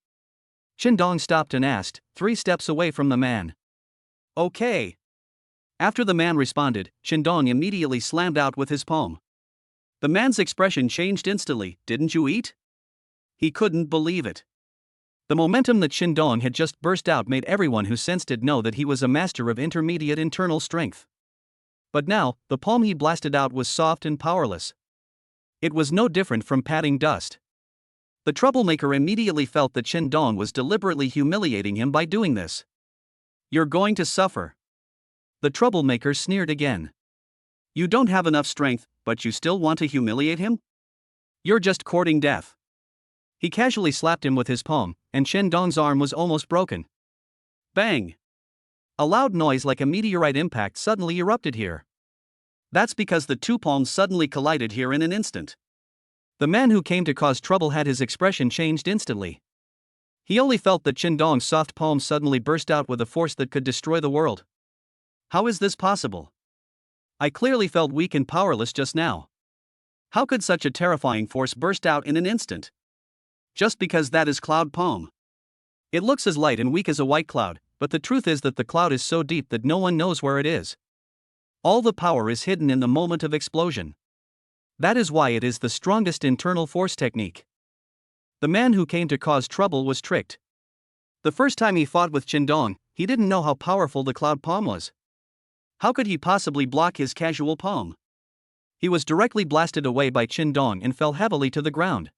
Shendong stopped and asked, 3 steps away from the man. Okay. After the man responded, Shendong immediately slammed out with his palm. The man's expression changed instantly. Didn't you eat? He couldn't believe it. The momentum that Shindong had just burst out made everyone who sensed it know that he was a master of intermediate internal strength. But now, the palm he blasted out was soft and powerless. It was no different from patting dust. The troublemaker immediately felt that Shindong was deliberately humiliating him by doing this. "You're going to suffer." The troublemaker sneered again. "You don't have enough strength, but you still want to humiliate him? You're just courting death." He casually slapped him with his palm, and Shindong's arm was almost broken. Bang! A loud noise like a meteorite impact suddenly erupted here. That's because the two palms suddenly collided here in an instant. The man who came to cause trouble had his expression changed instantly. He only felt that Shindong's soft palm suddenly burst out with a force that could destroy the world. How is this possible? I clearly felt weak and powerless just now. How could such a terrifying force burst out in an instant? Just because that is cloud palm. It looks as light and weak as a white cloud, but the truth is that the cloud is so deep that no one knows where it is. All the power is hidden in the moment of explosion. That is why it is the strongest internal force technique. The man who came to cause trouble was tricked. The first time he fought with Shindong, he didn't know how powerful the cloud palm was. How could he possibly block his casual palm? He was directly blasted away by Shindong and fell heavily to the ground.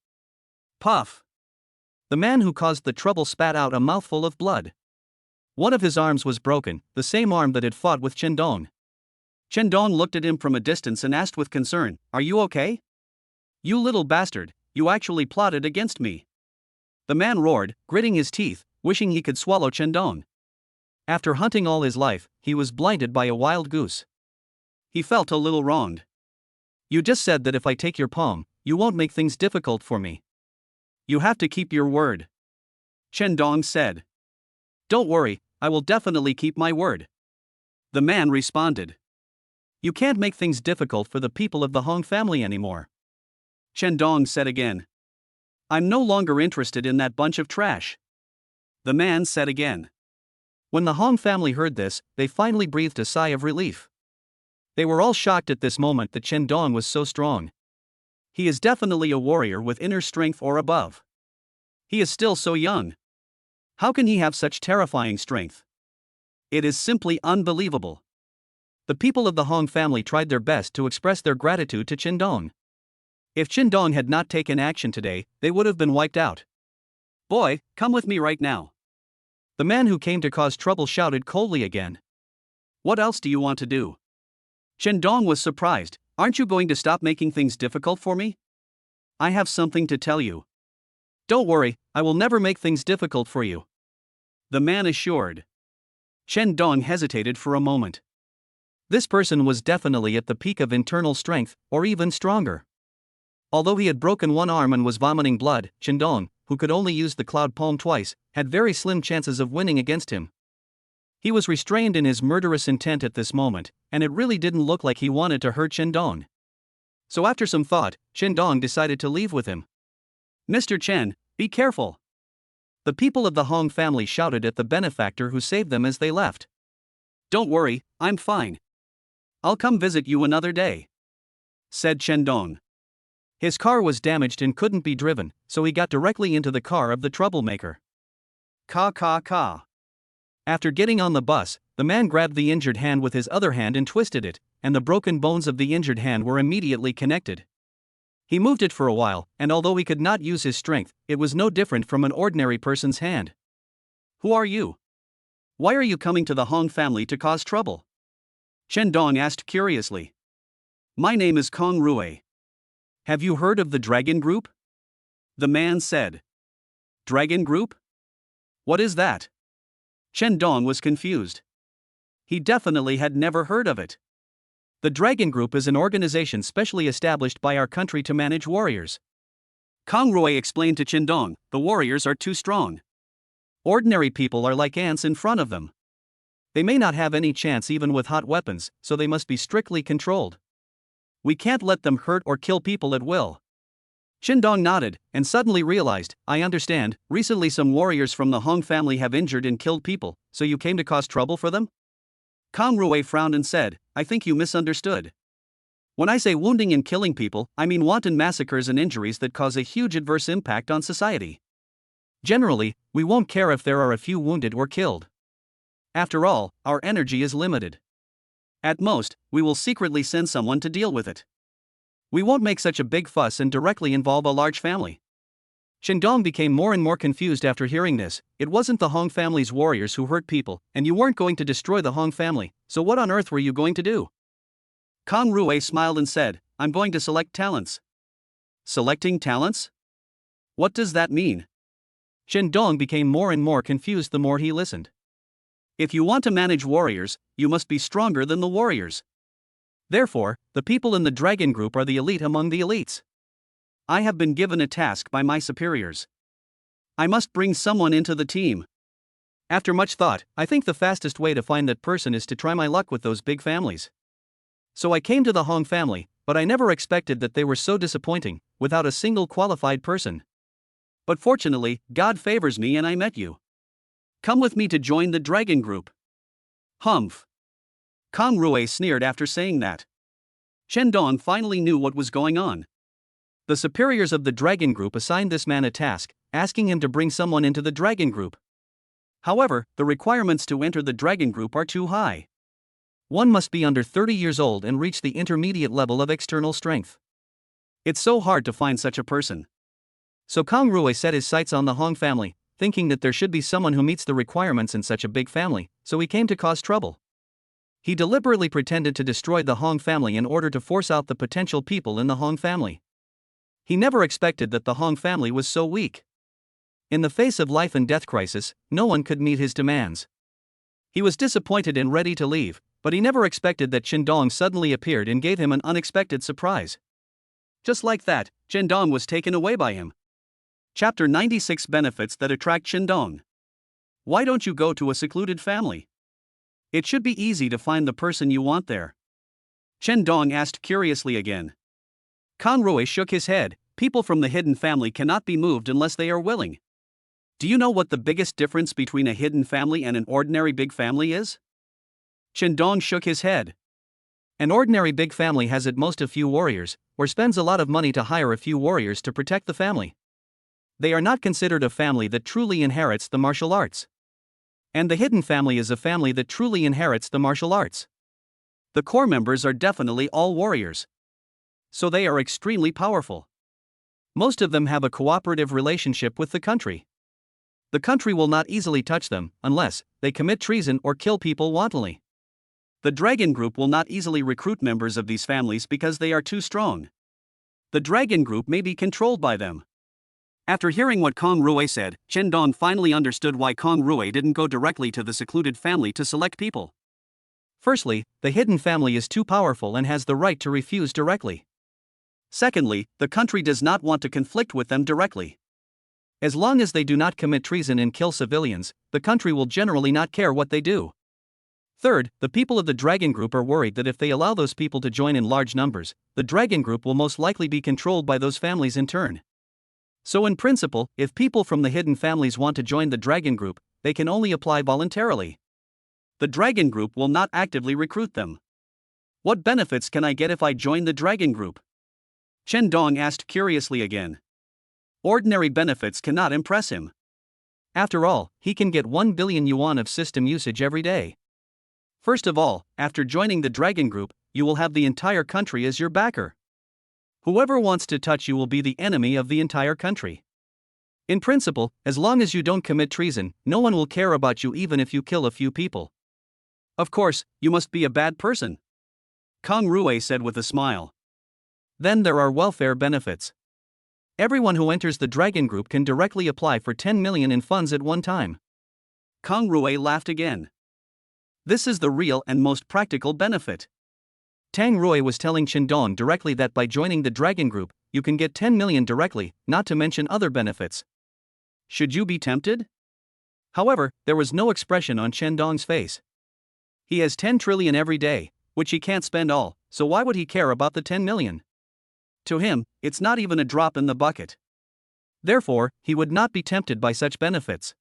Puff! The man who caused the trouble spat out a mouthful of blood. One of his arms was broken, the same arm that had fought with Shindong. Shindong looked at him from a distance and asked with concern, "Are you okay? You little bastard, you actually plotted against me." The man roared, gritting his teeth, wishing he could swallow Shindong. After hunting all his life, he was blinded by a wild goose. He felt a little wronged. "You just said that if I take your palm, you won't make things difficult for me. You have to keep your word," Shindong said. "Don't worry, I will definitely keep my word," the man responded. "You can't make things difficult for the people of the Hong family anymore," Shindong said again. "I'm no longer interested in that bunch of trash," the man said again. When the Hong family heard this, they finally breathed a sigh of relief. They were all shocked at this moment that Shindong was so strong. He is definitely a warrior with inner strength or above. He is still so young. How can he have such terrifying strength? It is simply unbelievable. The people of the Hong family tried their best to express their gratitude to Shindong. If Shindong had not taken action today, they would have been wiped out. "Boy, come with me right now," the man who came to cause trouble shouted coldly again. "What else do you want to do?" Shindong was surprised. "Aren't you going to stop making things difficult for me? I have something to tell you." "Don't worry, I will never make things difficult for you," the man assured. Shindong hesitated for a moment. This person was definitely at the peak of internal strength, or even stronger. Although he had broken one arm and was vomiting blood, Shindong, who could only use the cloud palm twice, had very slim chances of winning against him. He was restrained in his murderous intent at this moment, and it really didn't look like he wanted to hurt Shindong. So after some thought, Shindong decided to leave with him. "Mr. Chen, be careful!" The people of the Hong family shouted at the benefactor who saved them as they left. "Don't worry, I'm fine. I'll come visit you another day," said Shindong. His car was damaged and couldn't be driven, so he got directly into the car of the troublemaker. Ka. After getting on the bus, the man grabbed the injured hand with his other hand and twisted it, and the broken bones of the injured hand were immediately connected. He moved it for a while, and although he could not use his strength, it was no different from an ordinary person's hand. "Who are you? Why are you coming to the Hong family to cause trouble?" Shindong asked curiously. "My name is Kong Rue. Have you heard of the Dragon Group?" the man said. "Dragon Group? What is that?" Shindong was confused. He definitely had never heard of it. The Dragon Group is an organization specially established by our country to manage warriors. Kong Rue explained to Shindong, "The warriors are too strong. Ordinary people are like ants in front of them. They may not have any chance even with hot weapons, so they must be strictly controlled. We can't let them hurt or kill people at will." Shindong nodded, and suddenly realized, "I understand, recently some warriors from the Hong family have injured and killed people, so you came to cause trouble for them?" Kong Rue frowned and said, "I think you misunderstood. When I say wounding and killing people, I mean wanton massacres and injuries that cause a huge adverse impact on society. Generally, we won't care if there are a few wounded or killed. After all, our energy is limited. At most, we will secretly send someone to deal with it. We won't make such a big fuss and directly involve a large family. Shindong became more and more confused after hearing this. It wasn't the Hong family's warriors who hurt people, and you weren't going to destroy the Hong family, so what on earth were you going to do? Kang Rui smiled and said, I'm going to select talents. Selecting talents? What does that mean? Shindong became more and more confused the more he listened. If you want to manage warriors, you must be stronger than the warriors. Therefore, the people in the dragon group are the elite among the elites. I have been given a task by my superiors. I must bring someone into the team. After much thought, I think the fastest way to find that person is to try my luck with those big families. So I came to the Hong family, but I never expected that they were so disappointing, without a single qualified person. But fortunately, God favors me and I met you. Come with me to join the dragon group. Humph. Kang Rui sneered after saying that. Shindong finally knew what was going on. The superiors of the dragon group assigned this man a task, asking him to bring someone into the dragon group. However, the requirements to enter the dragon group are too high. One must be under 30 years old and reach the intermediate level of external strength. It's so hard to find such a person. So Kang Rui set his sights on the Hong family, thinking that there should be someone who meets the requirements in such a big family, so he came to cause trouble. He deliberately pretended to destroy the Hong family in order to force out the potential people in the Hong family. He never expected that the Hong family was so weak. In the face of life and death crisis, no one could meet his demands. He was disappointed and ready to leave, but he never expected that Shindong suddenly appeared and gave him an unexpected surprise. Just like that, Shindong was taken away by him. Chapter 96 Benefits that attract Shindong. Why don't you go to a secluded family? It should be easy to find the person you want there. Shindong asked curiously again. Kang Rui shook his head. People from the hidden family cannot be moved unless they are willing. Do you know what the biggest difference between a hidden family and an ordinary big family is? Shindong shook his head. An ordinary big family has at most a few warriors, or spends a lot of money to hire a few warriors to protect the family. They are not considered a family that truly inherits the martial arts. And the hidden family is a family that truly inherits the martial arts. The core members are definitely all warriors. So they are extremely powerful. Most of them have a cooperative relationship with the country. The country will not easily touch them, unless they commit treason or kill people wantonly. The dragon group will not easily recruit members of these families because they are too strong. The dragon group may be controlled by them. After hearing what Kang Rui said, Shindong finally understood why Kang Rui didn't go directly to the secluded family to select people. Firstly, the hidden family is too powerful and has the right to refuse directly. Secondly, the country does not want to conflict with them directly. As long as they do not commit treason and kill civilians, the country will generally not care what they do. Third, the people of the dragon group are worried that if they allow those people to join in large numbers, the dragon group will most likely be controlled by those families in turn. So in principle, if people from the hidden families want to join the dragon group, they can only apply voluntarily. The dragon group will not actively recruit them. What benefits can I get if I join the dragon group? Shindong asked curiously again. Ordinary benefits cannot impress him. After all, he can get 1 billion yuan of system usage every day. First of all, after joining the dragon group, you will have the entire country as your backer. Whoever wants to touch you will be the enemy of the entire country. In principle, as long as you don't commit treason, no one will care about you even if you kill a few people. Of course, you must be a bad person. Kang Rui said with a smile. Then there are welfare benefits. Everyone who enters the dragon group can directly apply for 10 million in funds at one time. Kang Rui laughed again. This is the real and most practical benefit. Tang Rui was telling Shindong directly that by joining the dragon group, you can get 10 million directly, not to mention other benefits. Should you be tempted? However, there was no expression on Shindong's face. He has 10 trillion every day, which he can't spend all, so why would he care about the 10 million? To him, it's not even a drop in the bucket. Therefore, he would not be tempted by such benefits.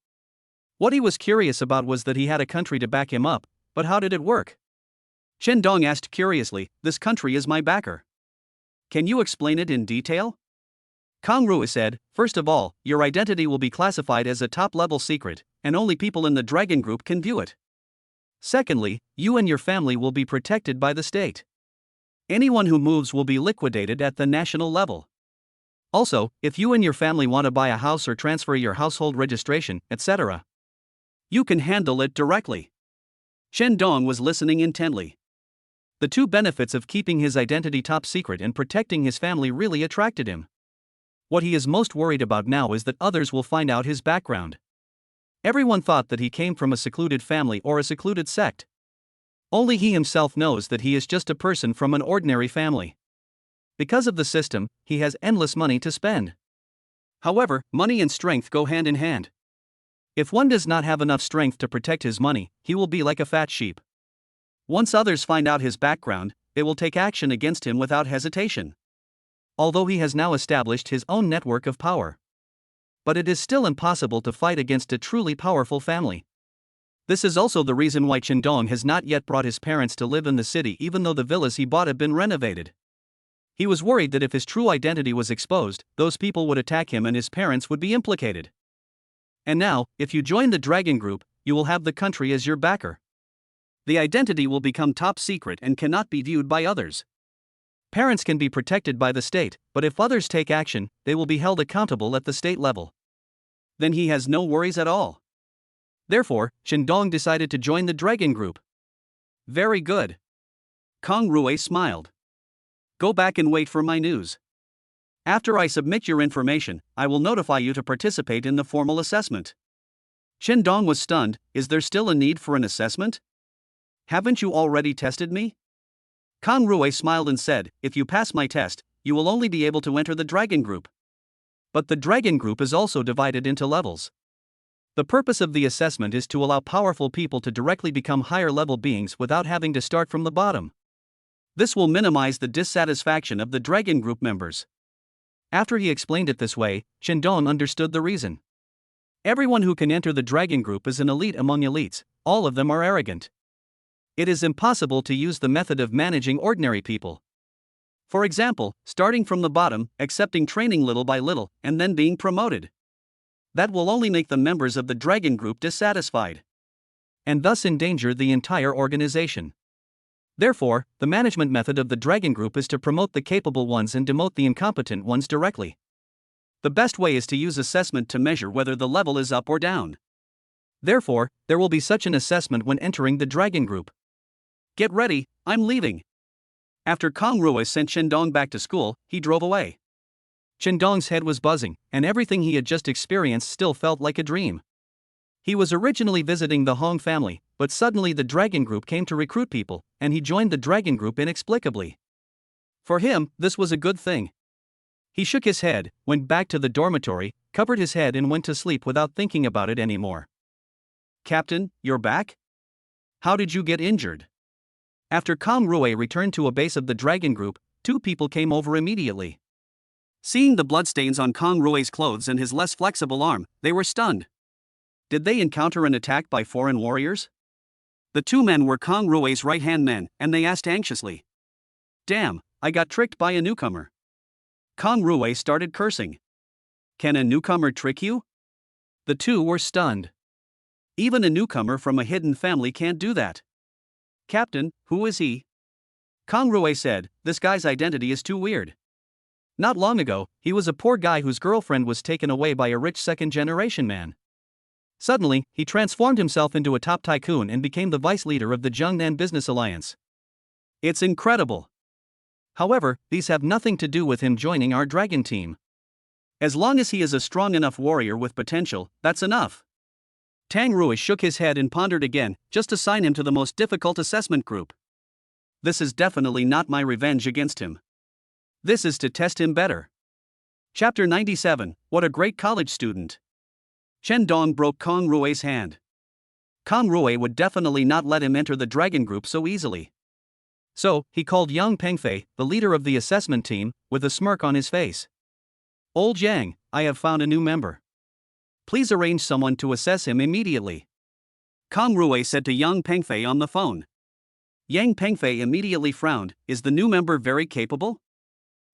What he was curious about was that he had a country to back him up, but how did it work? Shindong asked curiously, this country is my backer. Can you explain it in detail? Kang Rui said, first of all, your identity will be classified as a top-level secret, and only people in the Dragon Group can view it. Secondly, you and your family will be protected by the state. Anyone who moves will be liquidated at the national level. Also, if you and your family want to buy a house or transfer your household registration, etc., you can handle it directly. Chen Dong was listening intently. The two benefits of keeping his identity top secret and protecting his family really attracted him. What he is most worried about now is that others will find out his background. Everyone thought that he came from a secluded family or a secluded sect. Only he himself knows that he is just a person from an ordinary family. Because of the system, he has endless money to spend. However, money and strength go hand in hand. If one does not have enough strength to protect his money, he will be like a fat sheep. Once others find out his background, they will take action against him without hesitation. Although he has now established his own network of power. But it is still impossible to fight against a truly powerful family. This is also the reason why Chen Dong has not yet brought his parents to live in the city even though the villas he bought have been renovated. He was worried that if his true identity was exposed, those people would attack him and his parents would be implicated. And now, if you join the Dragon Group, you will have the country as your backer. The identity will become top secret and cannot be viewed by others. Parents can be protected by the state, but if others take action, they will be held accountable at the state level. Then he has no worries at all. Therefore, Chen Dong decided to join the Dragon Group. Very good. Kang Rui smiled. Go back and wait for my news. After I submit your information, I will notify you to participate in the formal assessment. Chen Dong was stunned. Is there still a need for an assessment? Haven't you already tested me? Kang Rui smiled and said, if you pass my test, you will only be able to enter the Dragon Group. But the Dragon Group is also divided into levels. The purpose of the assessment is to allow powerful people to directly become higher-level beings without having to start from the bottom. This will minimize the dissatisfaction of the Dragon Group members. After he explained it this way, Chen Dong understood the reason. Everyone who can enter the Dragon Group is an elite among elites, all of them are arrogant. It is impossible to use the method of managing ordinary people. For example, starting from the bottom, accepting training little by little, and then being promoted. That will only make the members of the Dragon Group dissatisfied. And thus endanger the entire organization. Therefore, the management method of the Dragon Group is to promote the capable ones and demote the incompetent ones directly. The best way is to use assessment to measure whether the level is up or down. Therefore, there will be such an assessment when entering the Dragon Group. Get ready, I'm leaving. After Kang Rui sent Chen Dong back to school, he drove away. Chen Dong's head was buzzing, and everything he had just experienced still felt like a dream. He was originally visiting the Hong family, but suddenly the Dragon Group came to recruit people, and he joined the Dragon Group inexplicably. For him, this was a good thing. He shook his head, went back to the dormitory, covered his head and went to sleep without thinking about it anymore. Captain, you're back? How did you get injured? After Kang Rui returned to a base of the Dragon Group, two people came over immediately. Seeing the bloodstains on Kang Rui's clothes and his less flexible arm, they were stunned. Did they encounter an attack by foreign warriors? The two men were Kang Rui's right-hand men, and they asked anxiously. Damn, I got tricked by a newcomer. Kang Rui started cursing. Can a newcomer trick you? The two were stunned. Even a newcomer from a hidden family can't do that. Captain, who is he? Kang Rui said, this guy's identity is too weird. Not long ago, he was a poor guy whose girlfriend was taken away by a rich second-generation man. Suddenly, he transformed himself into a top tycoon and became the vice leader of the Jiangnan Business Alliance. It's incredible. However, these have nothing to do with him joining our dragon team. As long as he is a strong enough warrior with potential, that's enough. Tang Rui shook his head and pondered again, just assign him to the most difficult assessment group. This is definitely not my revenge against him. This is to test him better. Chapter 97, What a Great College Student. Chen Dong broke Kang Rui's hand. Kang Rui would definitely not let him enter the Dragon Group so easily. So, he called Yang Pengfei, the leader of the assessment team, with a smirk on his face. Old Yang, I have found a new member. Please arrange someone to assess him immediately. Kang Rui said to Yang Pengfei on the phone. Yang Pengfei immediately frowned. Is the new member very capable?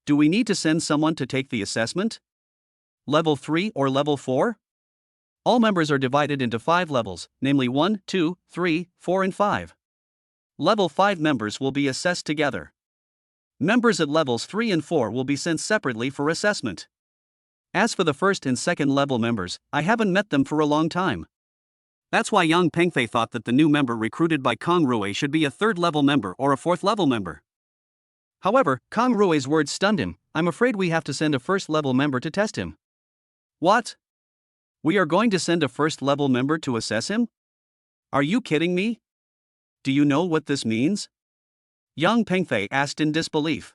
Do we need to send someone to take the assessment? Level 3 or level 4? All members are divided into 5 levels, namely 1, 2, 3, 4 and 5. Level 5 members will be assessed together. Members at levels 3 and 4 will be sent separately for assessment. As for the first and second level members, I haven't met them for a long time. That's why Yang Pengfei thought that the new member recruited by Kong Rui should be a 3rd level member or a 4th level member. However, Kong Rui's words stunned him. I'm afraid we have to send a 1st level member to test him. What? We are going to send a 1st level member to assess him? Are you kidding me? Do you know what this means? Yang Pengfei asked in disbelief.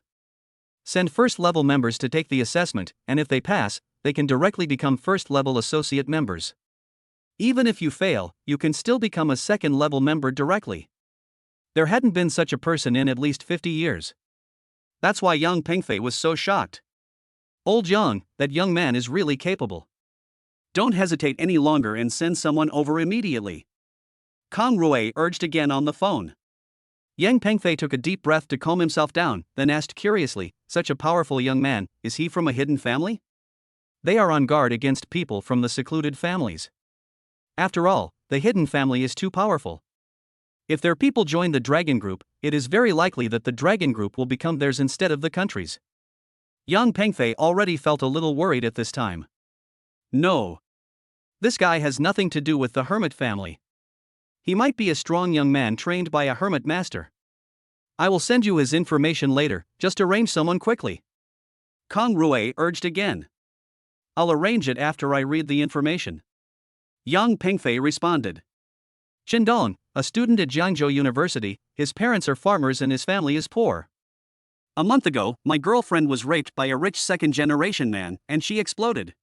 Send 1st level members to take the assessment, and if they pass, they can directly become 1st level associate members. Even if you fail, you can still become a 2nd level member directly. There hadn't been such a person in at least 50 years. That's why Yang Pengfei was so shocked. Old Yang, that young man is really capable. Don't hesitate any longer and send someone over immediately. Kong Rui urged again on the phone. Yang Pengfei took a deep breath to calm himself down, then asked curiously, such a powerful young man, is he from a hidden family? They are on guard against people from the secluded families. After all, the hidden family is too powerful. If their people join the dragon group, it is very likely that the dragon group will become theirs instead of the country's. Yang Pengfei already felt a little worried at this time. No. This guy has nothing to do with the hermit family. He might be a strong young man trained by a hermit master. I will send you his information later, just arrange someone quickly. Kong Rui urged again. I'll arrange it after I read the information. Yang Pengfei responded. Qindong, a student at Jiangzhou University, his parents are farmers and his family is poor. A month ago, my girlfriend was raped by a rich 2nd-generation man, and she exploded.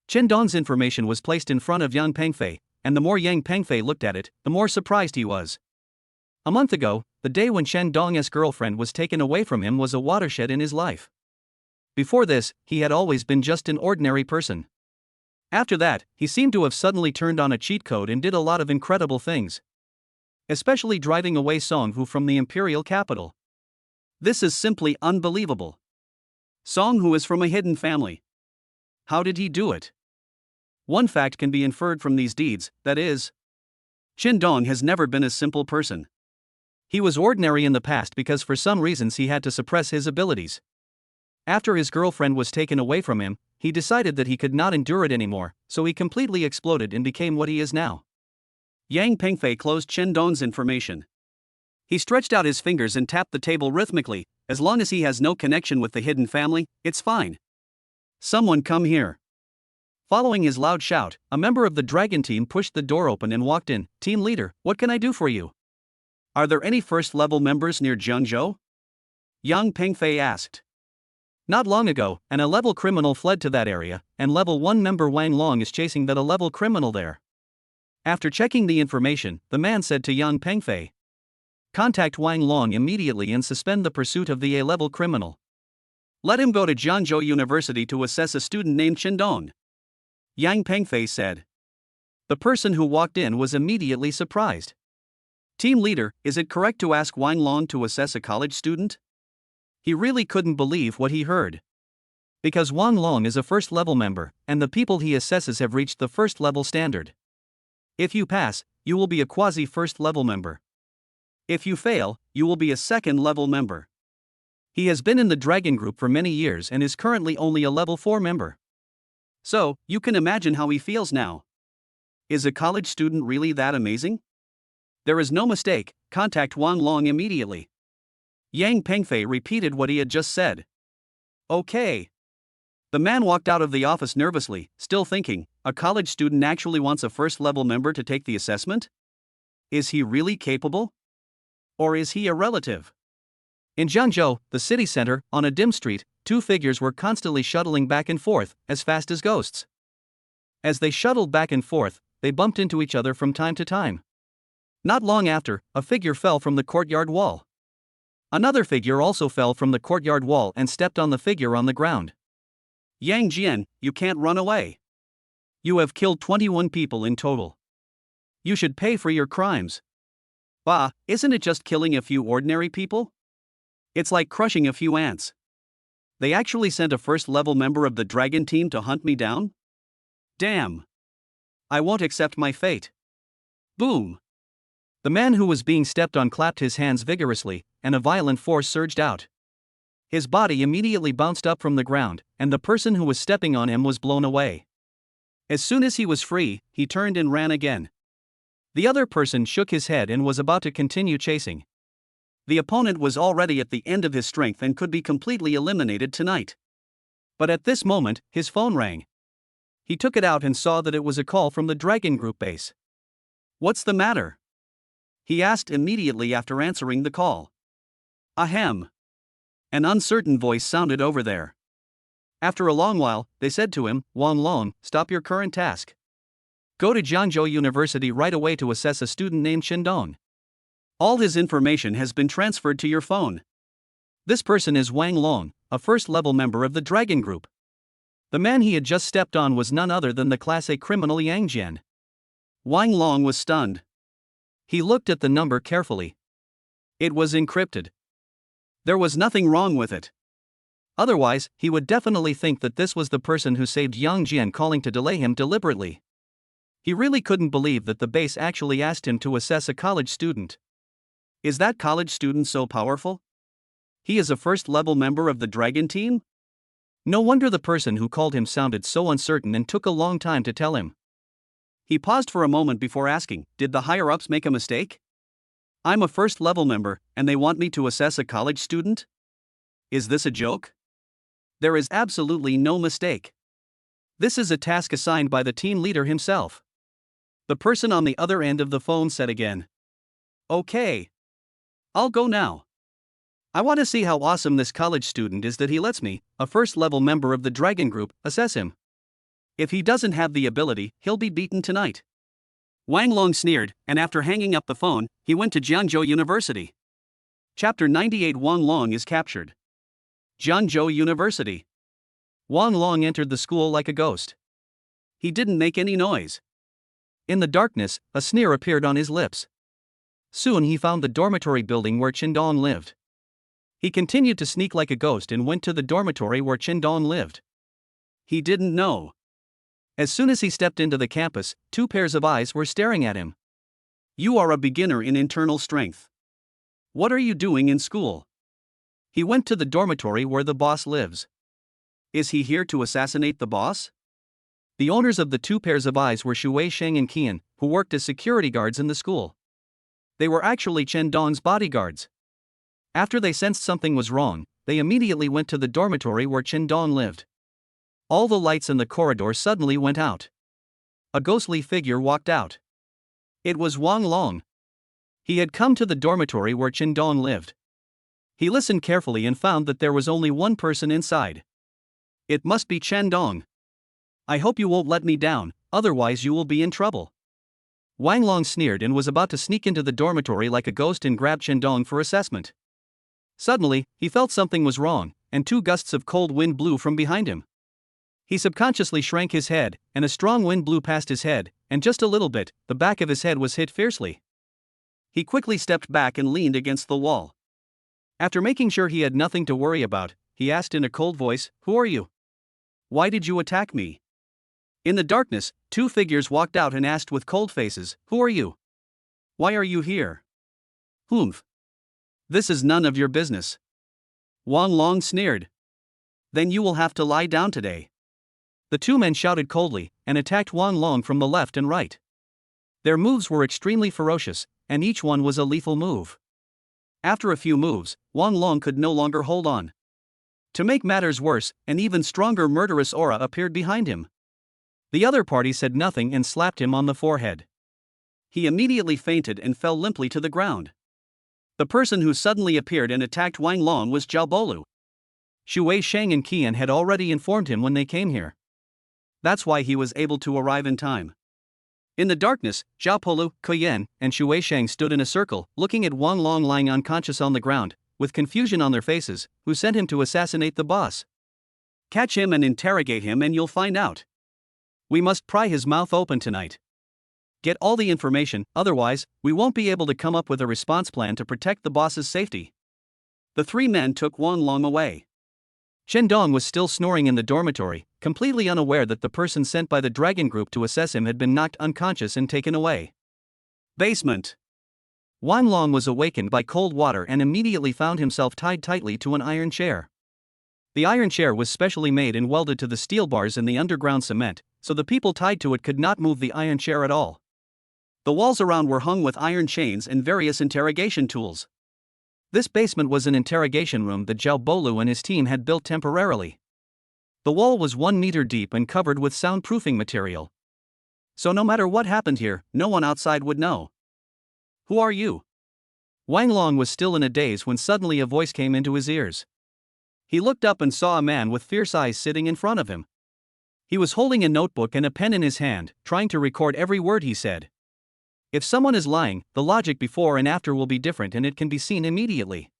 Qindong's information was placed in front of Yang Pengfei, and the more Yang Pengfei looked at it, the more surprised he was. A month ago, the day when Qindong's girlfriend was taken away from him was a watershed in his life. Before this, he had always been just an ordinary person. After that, he seemed to have suddenly turned on a cheat code and did a lot of incredible things. Especially driving away Song Hu from the imperial capital. This is simply unbelievable. Song Hu is from a hidden family. How did he do it? One fact can be inferred from these deeds, that is, Qindong has never been a simple person. He was ordinary in the past because for some reasons he had to suppress his abilities. After his girlfriend was taken away from him, he decided that he could not endure it anymore, so he completely exploded and became what he is now. Yang Pengfei closed Qindong's information. He stretched out his fingers and tapped the table rhythmically. As long as he has no connection with the hidden family, it's fine. Someone come here. Following his loud shout, a member of the dragon team pushed the door open and walked in. Team leader, what can I do for you? Are there any 1st level members near Jiangzhou? Yang Pengfei asked. Not long ago, an 11-level criminal fled to that area, and level 1 member Wang Long is chasing that 11-level criminal there. After checking the information, the man said to Yang Pengfei, contact Wang Long immediately and suspend the pursuit of the A-level criminal. Let him go to Jiangzhou University to assess a student named Qindong. Yang Pengfei said. The person who walked in was immediately surprised. Team leader, is it correct to ask Wang Long to assess a college student? He really couldn't believe what he heard. Because Wang Long is a 1st level member, and the people he assesses have reached the 1st level standard. If you pass, you will be a quasi 1st level member. If you fail, you will be a 2nd level member. He has been in the Dragon Group for many years and is currently only a level 4 member. So, you can imagine how he feels now. Is a college student really that amazing? There is no mistake, contact Wang Long immediately. Yang Pengfei repeated what he had just said. Okay. The man walked out of the office nervously, still thinking, a college student actually wants a 1st level member to take the assessment? Is he really capable? Or is he a relative? In Jiangzhou, the city center, on a dim street, 2 figures were constantly shuttling back and forth, as fast as ghosts. As they shuttled back and forth, they bumped into each other from time to time. Not long after, a figure fell from the courtyard wall. Another figure also fell from the courtyard wall and stepped on the figure on the ground. Yang Jian, you can't run away. You have killed 21 people in total. You should pay for your crimes. Bah, isn't it just killing a few ordinary people? It's like crushing a few ants. They actually sent a first-level member of the Dragon team to hunt me down? Damn. I won't accept my fate. Boom. The man who was being stepped on clapped his hands vigorously, and a violent force surged out. His body immediately bounced up from the ground, and the person who was stepping on him was blown away. As soon as he was free, he turned and ran again. The other person shook his head and was about to continue chasing. The opponent was already at the end of his strength and could be completely eliminated tonight. But at this moment, his phone rang. He took it out and saw that it was a call from the Dragon Group base. "What's the matter?" he asked immediately after answering the call. "Ahem." An uncertain voice sounded over there. After a long while, they said to him, "Wang Long, stop your current task. Go to Jiangzhou University right away to assess a student named Qindong. All his information has been transferred to your phone. This person is Wang Long, a first-level member of the Dragon Group." The man he had just stepped on was none other than the Class A criminal Yang Jian. Wang Long was stunned. He looked at the number carefully. It was encrypted. There was nothing wrong with it. Otherwise, he would definitely think that this was the person who saved Yang Jian, calling to delay him deliberately. He really couldn't believe that the base actually asked him to assess a college student. Is that college student so powerful? He is a first-level member of the Dragon team? No wonder the person who called him sounded so uncertain and took a long time to tell him. He paused for a moment before asking, "Did the higher-ups make a mistake? I'm a first-level member, and they want me to assess a college student? Is this a joke?" There is absolutely no mistake. This is a task assigned by the team leader himself. The person on the other end of the phone said again, "Okay. I'll go now. I want to see how awesome this college student is that he lets me, a first-level member of the Dragon Group, assess him. If he doesn't have the ability, he'll be beaten tonight." Wang Long sneered, and after hanging up the phone, he went to Jiangzhou University. Chapter 98. Wang Long is captured. Jiangzhou University. Wang Long entered the school like a ghost. He didn't make any noise. In the darkness, a sneer appeared on his lips. Soon he found the dormitory building where Qindong lived. He continued to sneak like a ghost and went to the dormitory where Qindong lived. He didn't know. As soon as he stepped into the campus, two pairs of eyes were staring at him. "You are a beginner in internal strength. What are you doing in school?" He went to the dormitory where the boss lives. "Is he here to assassinate the boss?" The owners of the two pairs of eyes were Shui Sheng and Qian, who worked as security guards in the school. They were actually Qindong's bodyguards. After they sensed something was wrong, they immediately went to the dormitory where Qindong lived. All the lights in the corridor suddenly went out. A ghostly figure walked out. It was Wang Long. He had come to the dormitory where Qindong lived. He listened carefully and found that there was only one person inside. It must be Qindong. "I hope you won't let me down, otherwise you will be in trouble." Wang Long sneered and was about to sneak into the dormitory like a ghost and grab Qindong for assessment. Suddenly, he felt something was wrong, and two gusts of cold wind blew from behind him. He subconsciously shrank his head, and a strong wind blew past his head, and just a little bit, the back of his head was hit fiercely. He quickly stepped back and leaned against the wall. After making sure he had nothing to worry about, he asked in a cold voice, "Who are you? Why did you attack me?" In the darkness, two figures walked out and asked with cold faces, "Who are you? Why are you here?" "Humph. This is none of your business." Wang Long sneered. "Then you will have to lie down today." The two men shouted coldly, and attacked Wang Long from the left and right. Their moves were extremely ferocious, and each one was a lethal move. After a few moves, Wang Long could no longer hold on. To make matters worse, an even stronger murderous aura appeared behind him. The other party said nothing and slapped him on the forehead. He immediately fainted and fell limply to the ground. The person who suddenly appeared and attacked Wang Long was Zhao Bolu. Shui Sheng and Qian had already informed him when they came here. That's why he was able to arrive in time. In the darkness, Zhao Bolu, Qian, and Shui Sheng stood in a circle, looking at Wang Long lying unconscious on the ground, with confusion on their faces, who sent him to assassinate the boss. "Catch him and interrogate him and you'll find out. We must pry his mouth open tonight. Get all the information, otherwise, we won't be able to come up with a response plan to protect the boss's safety." The three men took Wang Long away. Chen Dong was still snoring in the dormitory, completely unaware that the person sent by the dragon group to assess him had been knocked unconscious and taken away. Basement. Wang Long was awakened by cold water and immediately found himself tied tightly to an iron chair. The iron chair was specially made and welded to the steel bars in the underground cement, so the people tied to it could not move the iron chair at all. The walls around were hung with iron chains and various interrogation tools. This basement was an interrogation room that Zhao Bolu and his team had built temporarily. The wall was 1 meter deep and covered with soundproofing material. So no matter what happened here, no one outside would know. Who are you? Wang Long was still in a daze when suddenly a voice came into his ears. He looked up and saw a man with fierce eyes sitting in front of him. He was holding a notebook and a pen in his hand, trying to record every word he said. If someone is lying, the logic before and after will be different and it can be seen immediately.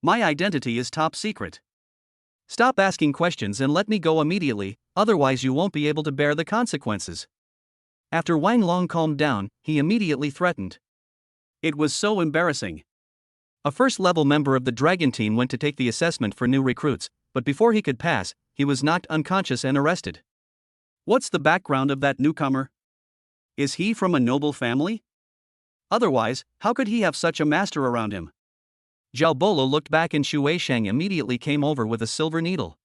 My identity is top secret. Stop asking questions and let me go immediately, otherwise you won't be able to bear the consequences. After Wang Long calmed down, he immediately threatened. It was so embarrassing. A first-level member of the Dragon team went to take the assessment for new recruits, but before he could pass, he was knocked unconscious and arrested. What's the background of that newcomer? Is he from a noble family? Otherwise, how could he have such a master around him? Zhao Bolo looked back and Xu Weisheng immediately came over with a silver needle.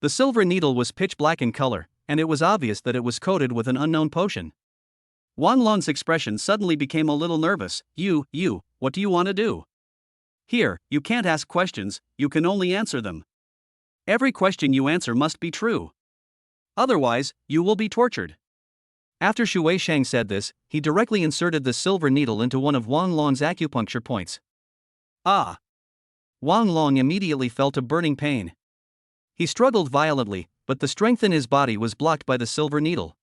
The silver needle was pitch black in color, and it was obvious that it was coated with an unknown potion. Wang Long's expression suddenly became a little nervous. You, what do you want to do? Here, you can't ask questions, you can only answer them. Every question you answer must be true. Otherwise, you will be tortured. After Xu Weisheng said this, he directly inserted the silver needle into one of Wang Long's acupuncture points. Ah! Wang Long immediately felt a burning pain. He struggled violently, but the strength in his body was blocked by the silver needle.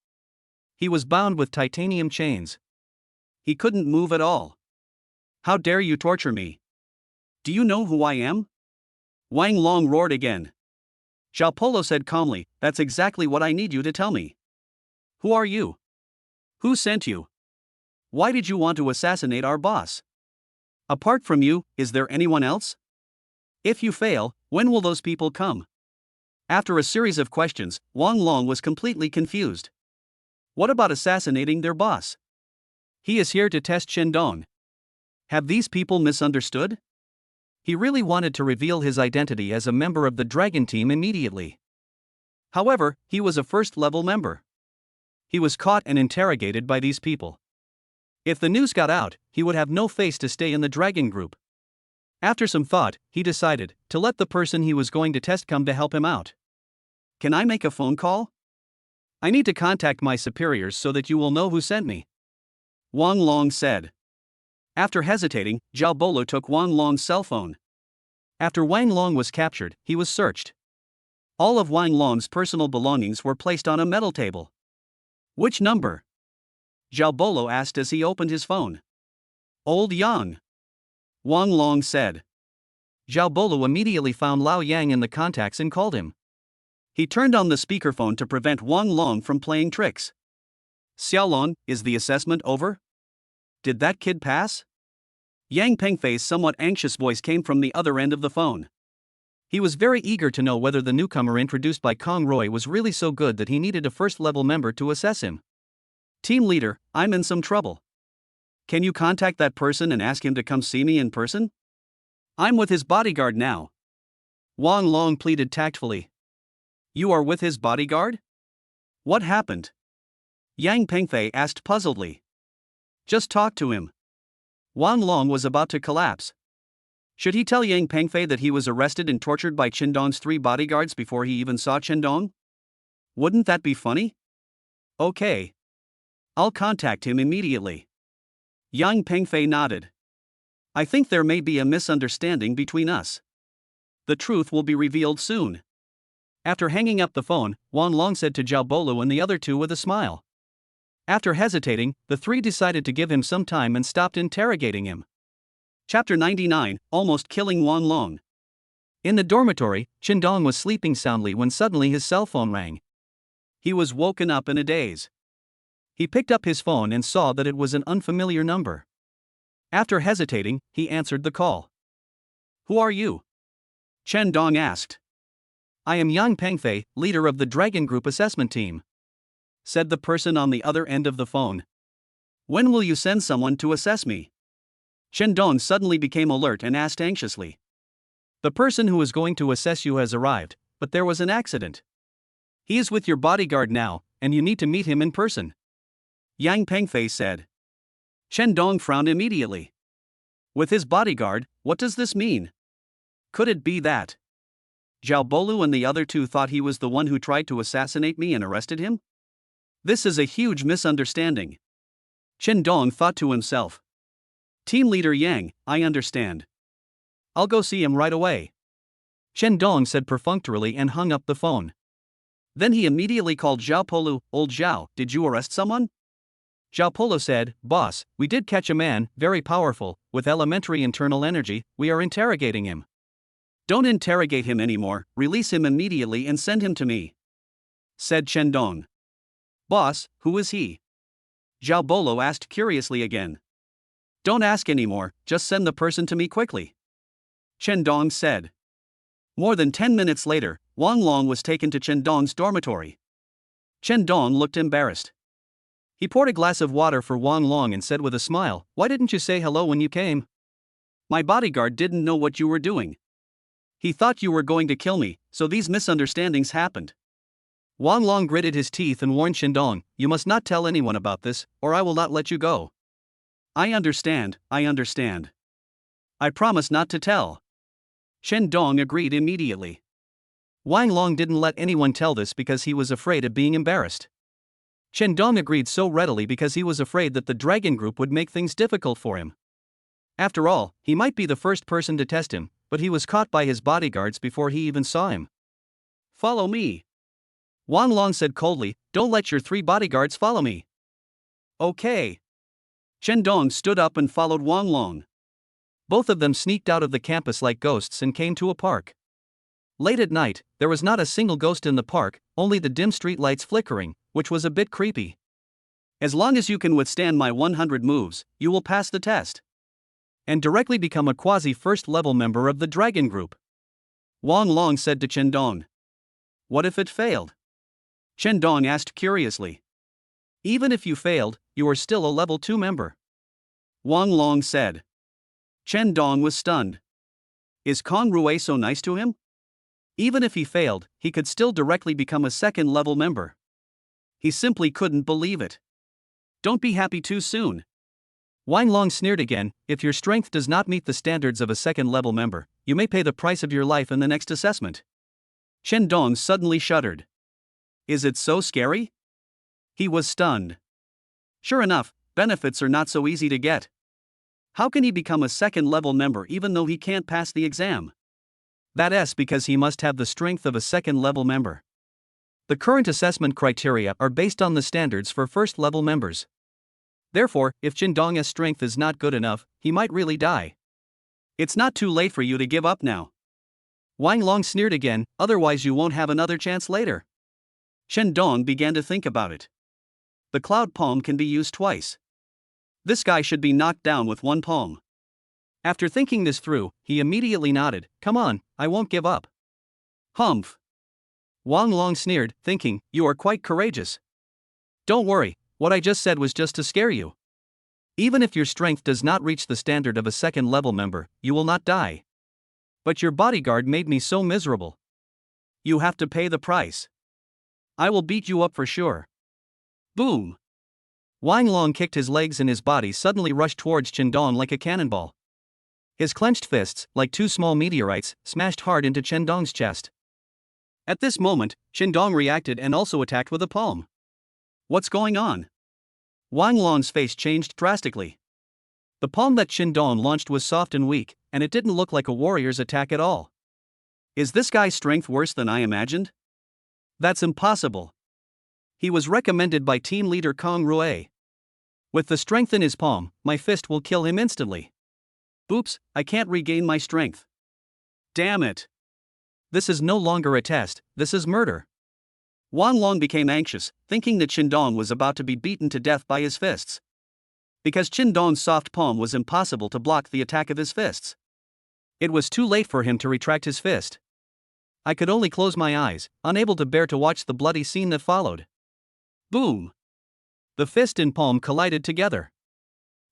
He was bound with titanium chains. He couldn't move at all. How dare you torture me? Do you know who I am? Wang Long roared again. Zhao Polo said calmly, that's exactly what I need you to tell me. Who are you? Who sent you? Why did you want to assassinate our boss? Apart from you, is there anyone else? If you fail, when will those people come? After a series of questions, Wang Long was completely confused. What about assassinating their boss? He is here to test Chen Dong. Have these people misunderstood? He really wanted to reveal his identity as a member of the Dragon team immediately. However, he was a first-level member. He was caught and interrogated by these people. If the news got out, he would have no face to stay in the Dragon group. After some thought, he decided to let the person he was going to test come to help him out. Can I make a phone call? I need to contact my superiors so that you will know who sent me. Wang Long said. After hesitating, Zhao Bolo took Wang Long's cell phone. After Wang Long was captured, he was searched. All of Wang Long's personal belongings were placed on a metal table. Which number? Zhao Bolo asked as he opened his phone. Old Yang. Wang Long said. Zhao Bolo immediately found Lao Yang in the contacts and called him. He turned on the speakerphone to prevent Wang Long from playing tricks. Xiaolong, is the assessment over? Did that kid pass? Yang Pengfei's somewhat anxious voice came from the other end of the phone. He was very eager to know whether the newcomer introduced by Kong Roy was really so good that he needed a first-level member to assess him. Team leader, I'm in some trouble. Can you contact that person and ask him to come see me in person? I'm with his bodyguard now. Wang Long pleaded tactfully. You are with his bodyguard? What happened? Yang Pengfei asked puzzledly. Just talk to him. Wang Long was about to collapse. Should he tell Yang Pengfei that he was arrested and tortured by Chen Dong's 3 bodyguards before he even saw Chen Dong? Wouldn't that be funny? Okay. I'll contact him immediately. Yang Pengfei nodded. I think there may be a misunderstanding between us. The truth will be revealed soon. After hanging up the phone, Wang Long said to Zhao Bolo and the other two with a smile. After hesitating, the 3 decided to give him some time and stopped interrogating him. Chapter 99, Almost Killing Wang Long. In the dormitory, Chen Dong was sleeping soundly when suddenly his cell phone rang. He was woken up in a daze. He picked up his phone and saw that it was an unfamiliar number. After hesitating, he answered the call. Who are you? Chen Dong asked. I am Yang Pengfei, leader of the Dragon Group assessment team, said the person on the other end of the phone. When will you send someone to assess me? Chen Dong suddenly became alert and asked anxiously. The person who is going to assess you has arrived, but there was an accident. He is with your bodyguard now, and you need to meet him in person, Yang Pengfei said. Chen Dong frowned immediately. With his bodyguard, what does this mean? Could it be that Zhao Bolu and the other two thought he was the one who tried to assassinate me and arrested him? This is a huge misunderstanding. Chen Dong thought to himself. Team leader Yang, I understand. I'll go see him right away, Chen Dong said perfunctorily and hung up the phone. Then he immediately called Zhao Polu. Old Zhao, did you arrest someone? Zhao Polo said, Boss, we did catch a man, very powerful, with elementary internal energy. We are interrogating him. Don't interrogate him anymore, release him immediately and send him to me, said Chen Dong. Boss, who is he? Zhao Bolo asked curiously again. Don't ask anymore, just send the person to me quickly, Chen Dong said. More than 10 minutes later, Wang Long was taken to Chen Dong's dormitory. Chen Dong looked embarrassed. He poured a glass of water for Wang Long and said with a smile, Why didn't you say hello when you came? My bodyguard didn't know what you were doing. He thought you were going to kill me, so these misunderstandings happened. Wang Long gritted his teeth and warned Chen Dong, You must not tell anyone about this, or I will not let you go. I understand. I promise not to tell. Chen Dong agreed immediately. Wang Long didn't let anyone tell this because he was afraid of being embarrassed. Chen Dong agreed so readily because he was afraid that the Dragon Group would make things difficult for him. After all, he might be the first person to test him, but he was caught by his bodyguards before he even saw him. Follow me, Wang Long said coldly, Don't let your 3 bodyguards follow me. Okay. Chen Dong stood up and followed Wang Long. Both of them sneaked out of the campus like ghosts and came to a park. Late at night, there was not a single ghost in the park, only the dim street lights flickering, which was a bit creepy. As long as you can withstand my 100 moves, you will pass the test, and directly become a quasi-first level member of the Dragon Group, Wang Long said to Chen Dong. What if it failed? Chen Dong asked curiously. Even if you failed, you are still a level 2 member, Wang Long said. Chen Dong was stunned. Is Kong Rui so nice to him? Even if he failed, he could still directly become a second level member. He simply couldn't believe it. Don't be happy too soon, Wang Long sneered again. If your strength does not meet the standards of a second level member, you may pay the price of your life in the next assessment. Chen Dong suddenly shuddered. Is it so scary? He was stunned. Sure enough, benefits are not so easy to get. How can he become a second level member even though he can't pass the exam? That's because he must have the strength of a second level member. The current assessment criteria are based on the standards for first level members. Therefore, if Chen Dong's strength is not good enough, he might really die. It's not too late for you to give up now, Wang Long sneered again, otherwise you won't have another chance later. Chen Dong began to think about it. The cloud palm can be used twice. This guy should be knocked down with 1 palm. After thinking this through, he immediately nodded, Come on, I won't give up. Humph. Wang Long sneered, thinking, You are quite courageous. Don't worry, what I just said was just to scare you. Even if your strength does not reach the standard of a second level member, you will not die. But your bodyguard made me so miserable. You have to pay the price. I will beat you up for sure. Boom. Wang Long kicked his legs and his body suddenly rushed towards Chen Dong like a cannonball. His clenched fists, like 2 small meteorites, smashed hard into Chen Dong's chest. At this moment, Chen Dong reacted and also attacked with a palm. What's going on? Wang Long's face changed drastically. The palm that Chen Dong launched was soft and weak, and it didn't look like a warrior's attack at all. Is this guy's strength worse than I imagined? That's impossible. He was recommended by team leader Kong Rui. With the strength in his palm, my fist will kill him instantly. Oops, I can't regain my strength. Damn it. This is no longer a test, this is murder. Wang Long became anxious, thinking that Chen Dong was about to be beaten to death by his fists. Because Chen Dong's soft palm was impossible to block the attack of his fists. It was too late for him to retract his fist. I could only close my eyes, unable to bear to watch the bloody scene that followed. Boom! The fist and palm collided together.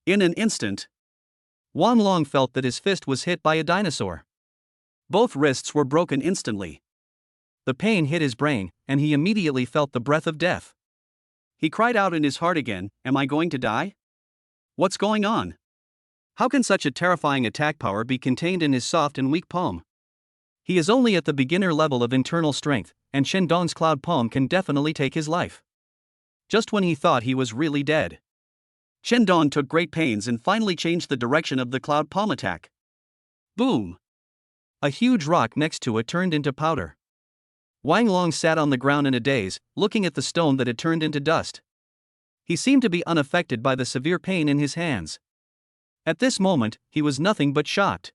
In an instant, Wang Long felt that his fist was hit by a dinosaur. both wrists were broken instantly. The pain hit his brain, and he immediately felt the breath of death. He cried out in his heart again, "Am I going to die? What's going on? How can such a terrifying attack power be contained in his soft and weak palm?" He is only at the beginner level of internal strength, and Shen Dong's cloud palm can definitely take his life. Just when he thought he was really dead, Shen Dong took great pains and finally changed the direction of the cloud palm attack. Boom! a huge rock next to it turned into powder. Wang Long sat on the ground in a daze, looking at the stone that had turned into dust. He seemed to be unaffected by the severe pain in his hands. At this moment, he was nothing but shocked.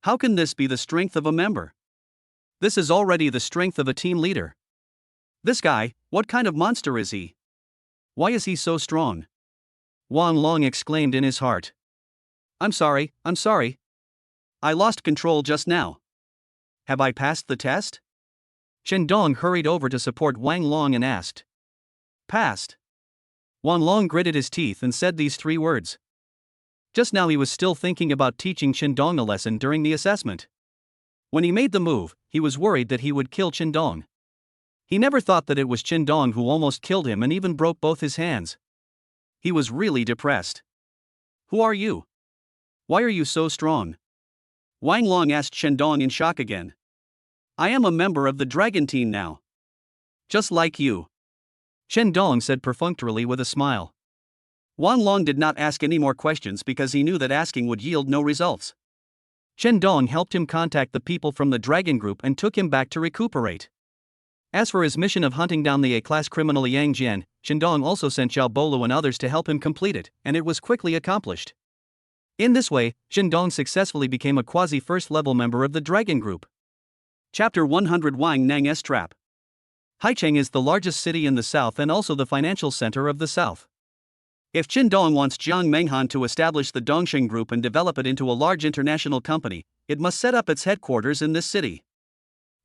How can this be the strength of a member? This is already the strength of a team leader. This guy, what kind of monster is he? Why is he so strong? Wang Long exclaimed in his heart. I'm sorry. I lost control just now. Have I passed the test? Shen Dong hurried over to support Wang Long and asked. Passed. Wang Long gritted his teeth and said these 3 words. Just now he was still thinking about teaching Shen Dong a lesson during the assessment. When he made the move, he was worried that he would kill Shen Dong. He never thought that it was Shen Dong who almost killed him and even broke both his hands. He was really depressed. Who are you? Why are you so strong? Wang Long asked Shen Dong in shock again. I am a member of the Dragon Team now. Just like you. Shen Dong said perfunctorily with a smile. Wang Long did not ask any more questions because he knew that asking would yield no results. Shen Dong helped him contact the people from the Dragon Group and took him back to recuperate. As for his mission of hunting down the A-class criminal Yang Jian, Shen Dong also sent Xiao Bolu and others to help him complete it, and it was quickly accomplished. In this way, Shen Dong successfully became a quasi-first-level member of the Dragon Group. Chapter 100 Wang Nang's Trap. Haicheng is the largest city in the south and also the financial center of the south. If Shen Dong wants Jiang Menghan to establish the Dongsheng Group and develop it into a large international company, it must set up its headquarters in this city.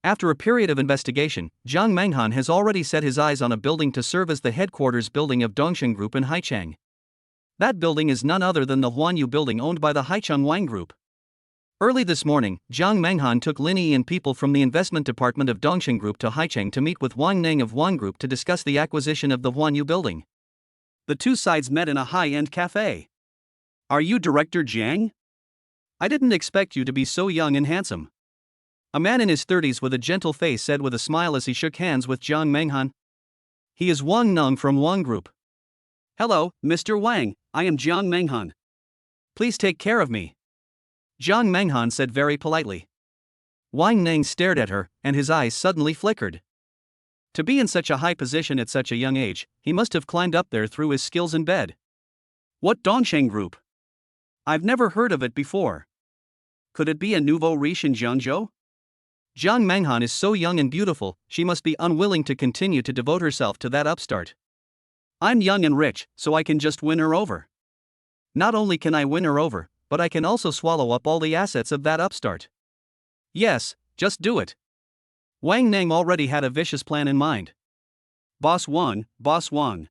After a period of investigation, Jiang Menghan has already set his eyes on a building to serve as the headquarters building of Dongsheng Group in Haicheng. That building is none other than the Huanyu building owned by the Haicheng Wang Group. Early this morning, Jiang Menghan took Lin Yi and people from the investment department of Dongsheng Group to Haicheng to meet with Wang Neng of Wang Group to discuss the acquisition of the Huanyu building. The two sides met in a high-end cafe. Are you Director Jiang? I didn't expect you to be so young and handsome. A man in his 30s with a gentle face said with a smile as he shook hands with Jiang Menghan. He is Wang Neng from Wang Group. Hello, Mr. Wang, I am Jiang Menghan. Please take care of me. Jiang Menghan said very politely. Wang Neng stared at her, and his eyes suddenly flickered. To be in such a high position at such a young age, he must have climbed up there through his skills in bed. What Dongsheng Group? I've never heard of it before. Could it be a nouveau riche in Jiangzhou? Jiang Menghan is so young and beautiful, she must be unwilling to continue to devote herself to that upstart. I'm young and rich, so I can just win her over. Not only can I win her over, but I can also swallow up all the assets of that upstart. Yes, just do it. Wang Neng already had a vicious plan in mind. Boss Wang, Boss Wang.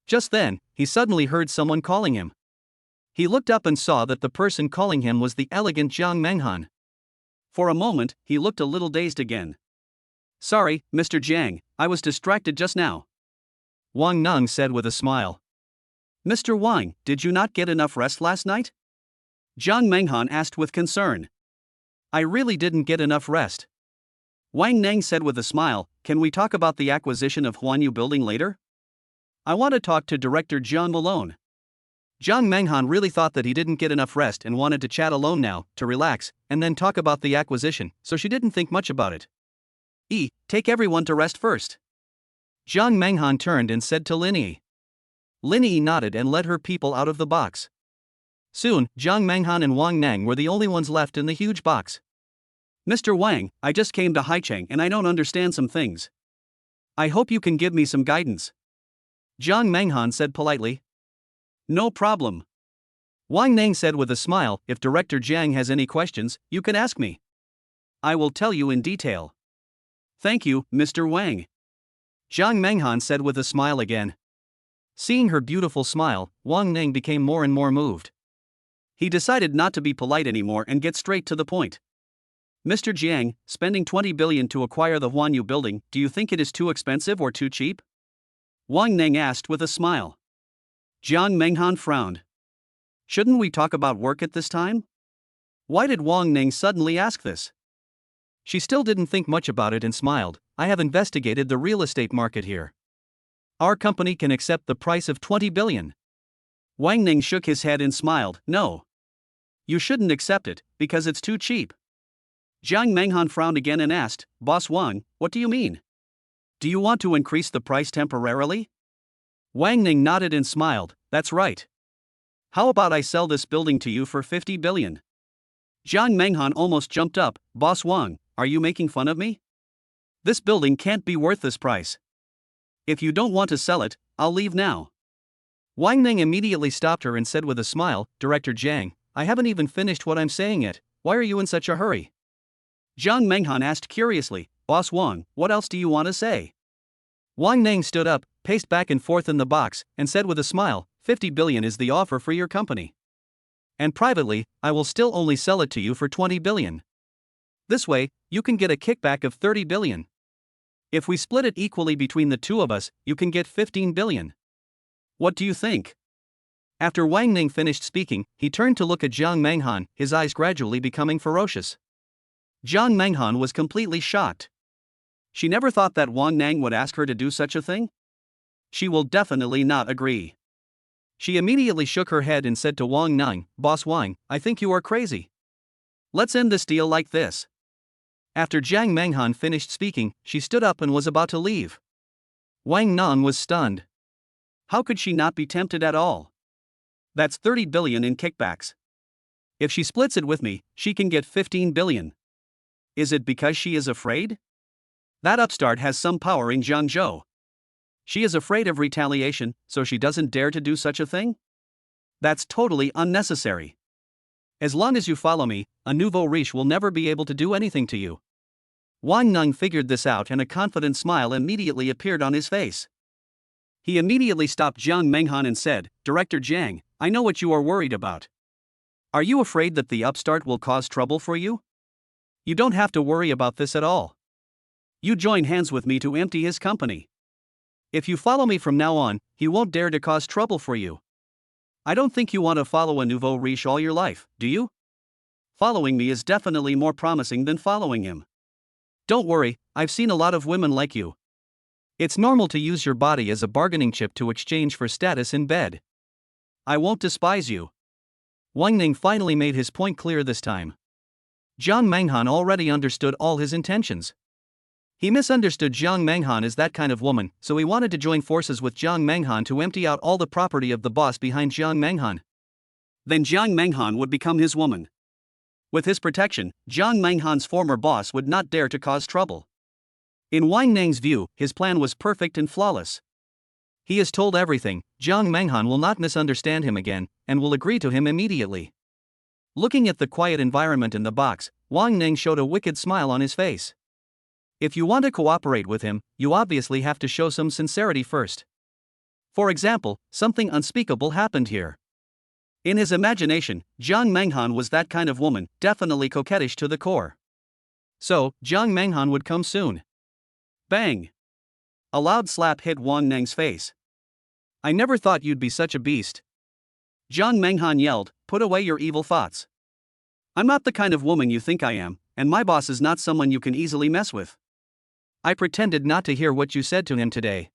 Just then, he suddenly heard someone calling him. He looked up and saw that the person calling him was the elegant Jiang Menghan. For a moment, he looked a little dazed again. Sorry, Mr. Jiang, I was distracted just now. Wang Neng said with a smile. Mr. Wang, did you not get enough rest last night? Jiang Menghan asked with concern. I really didn't get enough rest. Wang Neng said with a smile, can we talk about the acquisition of Huanyu building later? I want to talk to Director Jiang alone. Jiang Menghan really thought that he didn't get enough rest and wanted to chat alone now, to relax, and then talk about the acquisition, so she didn't think much about it. Take everyone to rest first. Jiang Menghan turned and said to Lin Yi. Lin Yi nodded and led her people out of the box. Soon, Jiang Menghan and Wang Neng were the only ones left in the huge box. Mr. Wang, I just came to Haicheng and I don't understand some things. I hope you can give me some guidance. Jiang Menghan said politely. No problem. Wang Neng said with a smile, if Director Jiang has any questions, you can ask me. I will tell you in detail. Thank you, Mr. Wang, Jiang Menghan said with a smile again. Seeing her beautiful smile, Wang Ning became more and more moved. He decided not to be polite anymore and get straight to the point. Mr. Jiang, spending 20 billion to acquire the Huanyu building, do you think it is too expensive or too cheap? Wang Ning asked with a smile. Jiang Menghan frowned. Shouldn't we talk about work at this time? Why did Wang Ning suddenly ask this? She still didn't think much about it and smiled. I have investigated the real estate market here. Our company can accept the price of 20 billion. Wang Ning shook his head and smiled. No. You shouldn't accept it, because it's too cheap. Jiang Menghan frowned again and asked, Boss Wang, what do you mean? Do you want to increase the price temporarily? Wang Ning nodded and smiled. That's right. How about I sell this building to you for 50 billion? Jiang Menghan almost jumped up. Boss Wang, are you making fun of me? This building can't be worth this price. If you don't want to sell it, I'll leave now. Wang Ning immediately stopped her and said with a smile, Director Jiang, I haven't even finished what I'm saying yet. Why are you in such a hurry? Jiang Menghan asked curiously, Boss Wang, what else do you want to say? Wang Ning stood up, paced back and forth in the box, and said with a smile, 50 billion is the offer for your company. And privately, I will still only sell it to you for 20 billion. This way, you can get a kickback of 30 billion. If we split it equally between the two of us, you can get 15 billion. What do you think? After Wang Ning finished speaking, he turned to look at Jiang Menghan, his eyes gradually becoming ferocious. Jiang Menghan was completely shocked. She never thought that Wang Ning would ask her to do such a thing. She will definitely not agree. She immediately shook her head and said to Wang Ning, Boss Wang, I think you are crazy. Let's end this deal like this. After Jiang Menghan finished speaking, she stood up and was about to leave. Wang Ning was stunned. How could she not be tempted at all? That's 30 billion in kickbacks. If she splits it with me, she can get 15 billion. Is it because she is afraid? That upstart has some power in Jiangzhou. She is afraid of retaliation, so she doesn't dare to do such a thing? That's totally unnecessary. As long as you follow me, a nouveau riche will never be able to do anything to you. Wang Ning figured this out and a confident smile immediately appeared on his face. He immediately stopped Jiang Menghan and said, Director Jiang, I know what you are worried about. Are you afraid that the upstart will cause trouble for you? You don't have to worry about this at all. You join hands with me to empty his company. If you follow me from now on, he won't dare to cause trouble for you. I don't think you want to follow a nouveau riche all your life, do you? Following me is definitely more promising than following him. Don't worry, I've seen a lot of women like you. It's normal to use your body as a bargaining chip to exchange for status in bed. I won't despise you. Wang Ning finally made his point clear this time. Jiang Menghan already understood all his intentions. He misunderstood Jiang Menghan as that kind of woman, so he wanted to join forces with Jiang Menghan to empty out all the property of the boss behind Jiang Menghan. Then Jiang Menghan would become his woman. With his protection, Jiang Menghan's former boss would not dare to cause trouble. In Wang Ning's view, his plan was perfect and flawless. He is told everything, Jiang Menghan will not misunderstand him again, and will agree to him immediately. Looking at the quiet environment in the box, Wang Ning showed a wicked smile on his face. If you want to cooperate with him, you obviously have to show some sincerity first. For example, something unspeakable happened here. In his imagination, Jiang Menghan was that kind of woman, definitely coquettish to the core. So, Jiang Menghan would come soon. Bang! A loud slap hit Wang Ning's face. I never thought you'd be such a beast. Jiang Menghan yelled, put away your evil thoughts. I'm not the kind of woman you think I am, and my boss is not someone you can easily mess with. I pretended not to hear what you said to him today.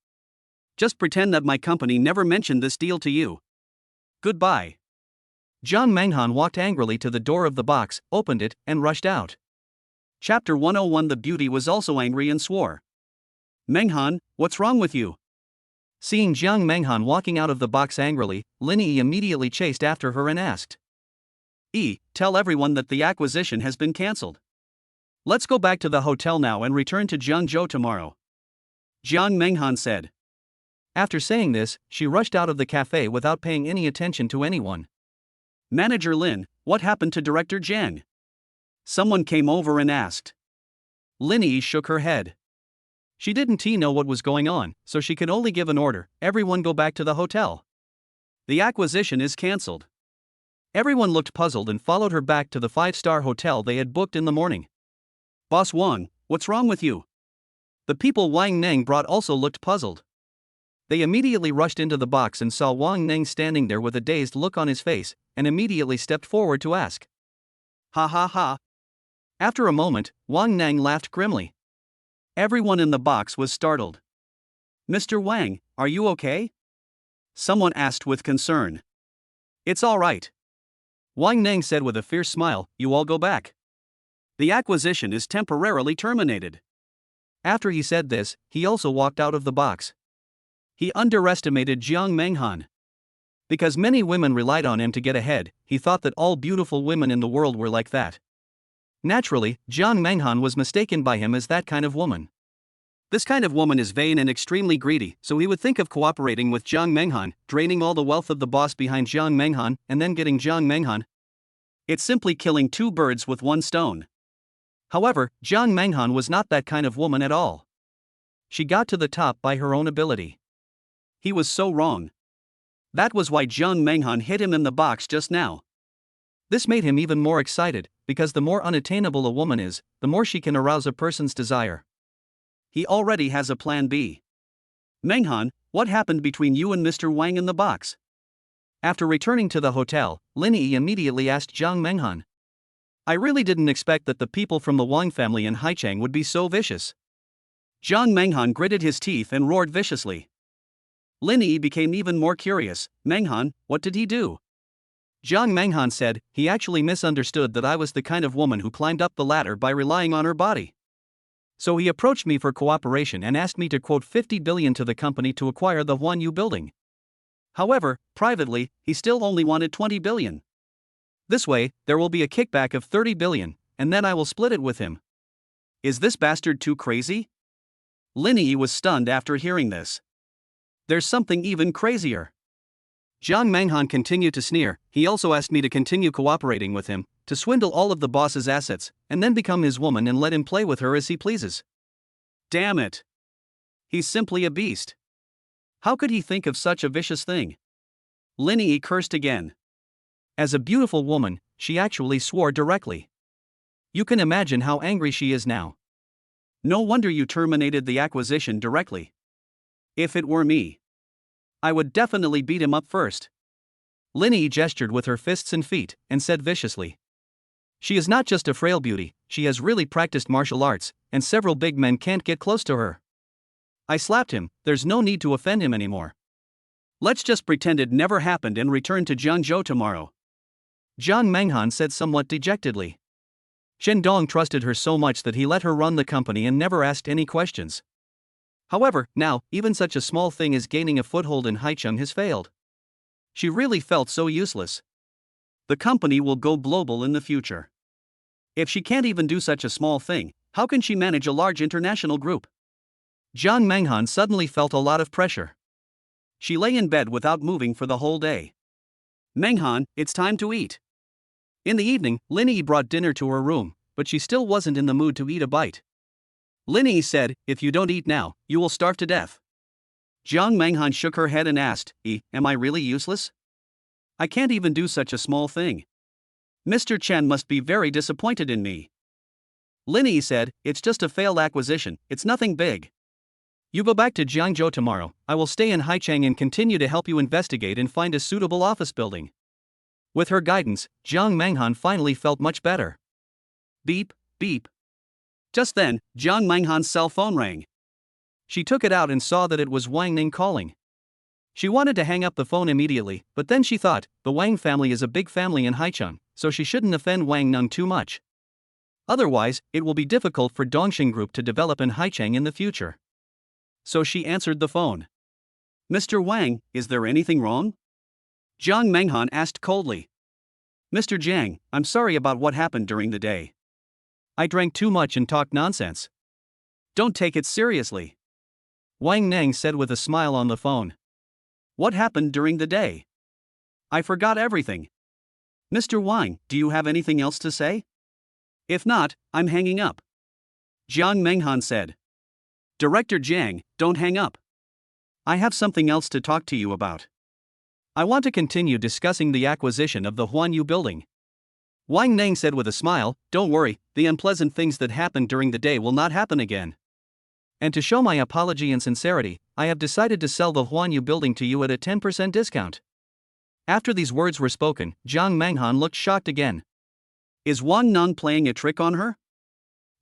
Just pretend that my company never mentioned this deal to you. Goodbye. Jiang Menghan walked angrily to the door of the box, opened it, and rushed out. Chapter 101. The beauty was also angry and swore. Menghan, what's wrong with you? Seeing Jiang Menghan walking out of the box angrily, Lin Yi immediately chased after her and asked. Tell everyone that the acquisition has been cancelled. Let's go back to the hotel now and return to Jiangzhou tomorrow. Jiang Menghan said. After saying this, she rushed out of the cafe without paying any attention to anyone. Manager Lin, what happened to Director Jiang? Someone came over and asked. Lin Yi shook her head. She didn't know what was going on, so she could only give an order: everyone go back to the hotel. The acquisition is cancelled. Everyone looked puzzled and followed her back to the 5-star hotel they had booked in the morning. Boss Wang, what's wrong with you? The people Wang Neng brought also looked puzzled. They immediately rushed into the box and saw Wang Neng standing there with a dazed look on his face, and immediately stepped forward to ask. Ha ha ha. After a moment, Wang Neng laughed grimly. Everyone in the box was startled. Mr. Wang, are you okay? Someone asked with concern. It's all right. Wang Neng said with a fierce smile, you all go back. The acquisition is temporarily terminated. After he said this, he also walked out of the box. He underestimated Jiang Menghan. Because many women relied on him to get ahead, he thought that all beautiful women in the world were like that. Naturally, Jiang Menghan was mistaken by him as that kind of woman. This kind of woman is vain and extremely greedy, so he would think of cooperating with Jiang Menghan, draining all the wealth of the boss behind Jiang Menghan, and then getting Jiang Menghan. It's simply killing two birds with one stone. However, Jiang Menghan was not that kind of woman at all. She got to the top by her own ability. He was so wrong. That was why Jiang Menghan hit him in the box just now. This made him even more excited, because the more unattainable a woman is, the more she can arouse a person's desire. He already has a plan B. Menghan, what happened between you and Mr. Wang in the box? After returning to the hotel, Lin Yi immediately asked Jiang Menghan. I really didn't expect that the people from the Wang family in Haichang would be so vicious. Jiang Menghan gritted his teeth and roared viciously. Lin Yi became even more curious. Menghan, what did he do? Jiang Menghan said, he actually misunderstood that I was the kind of woman who climbed up the ladder by relying on her body. So he approached me for cooperation and asked me to quote 50 billion to the company to acquire the Huanyu building. However, privately, he still only wanted 20 billion. This way, there will be a kickback of 30 billion, and then I will split it with him. Is this bastard too crazy? Lin Yi was stunned after hearing this. There's something even crazier. Jiang Menghan continued to sneer. He also asked me to continue cooperating with him, to swindle all of the boss's assets, and then become his woman and let him play with her as he pleases. Damn it. He's simply a beast. How could he think of such a vicious thing? Lin Yi cursed again. As a beautiful woman, she actually swore directly. You can imagine how angry she is now. No wonder you terminated the acquisition directly. If it were me, I would definitely beat him up first. Lin Yi gestured with her fists and feet, and said viciously. She is not just a frail beauty, she has really practiced martial arts, and several big men can't get close to her. I slapped him, there's no need to offend him anymore. Let's just pretend it never happened and return to Jiangzhou tomorrow. Jiang Menghan said somewhat dejectedly. Shen Dong trusted her so much that he let her run the company and never asked any questions. However, now, even such a small thing as gaining a foothold in Haicheng has failed. She really felt so useless. The company will go global in the future. If she can't even do such a small thing, how can she manage a large international group? Jiang Menghan suddenly felt a lot of pressure. She lay in bed without moving for the whole day. Menghan, it's time to eat. In the evening, Lin Yi brought dinner to her room, but she still wasn't in the mood to eat a bite. Lin Yi said, if you don't eat now, you will starve to death. Jiang Menghan shook her head and asked, am I really useless? I can't even do such a small thing. Mr. Chen must be very disappointed in me. Lin Yi said, it's just a failed acquisition, it's nothing big. You go back to Jiangzhou tomorrow, I will stay in Haicheng and continue to help you investigate and find a suitable office building. With her guidance, Jiang Menghan finally felt much better. Beep, beep. Just then, Jiang Menghan's cell phone rang. She took it out and saw that it was Wang Ning calling. She wanted to hang up the phone immediately, but then she thought, the Wang family is a big family in Haicheng, so she shouldn't offend Wang Nung too much. Otherwise, it will be difficult for Dongxing Group to develop in Haicheng in the future. So she answered the phone. Mr. Wang, is there anything wrong? Jiang Menghan asked coldly. Mr. Jiang, I'm sorry about what happened during the day. I drank too much and talked nonsense. Don't take it seriously. Wang Neng said with a smile on the phone. What happened during the day? I forgot everything. Mr. Wang, do you have anything else to say? If not, I'm hanging up. Jiang Menghan said. Director Jiang, don't hang up. I have something else to talk to you about. I want to continue discussing the acquisition of the Huanyu building. Wang Neng said with a smile, don't worry, the unpleasant things that happened during the day will not happen again. And to show my apology and sincerity, I have decided to sell the Huanyu building to you at a 10% discount. After these words were spoken, Jiang Menghan looked shocked again. Is Wang Neng playing a trick on her?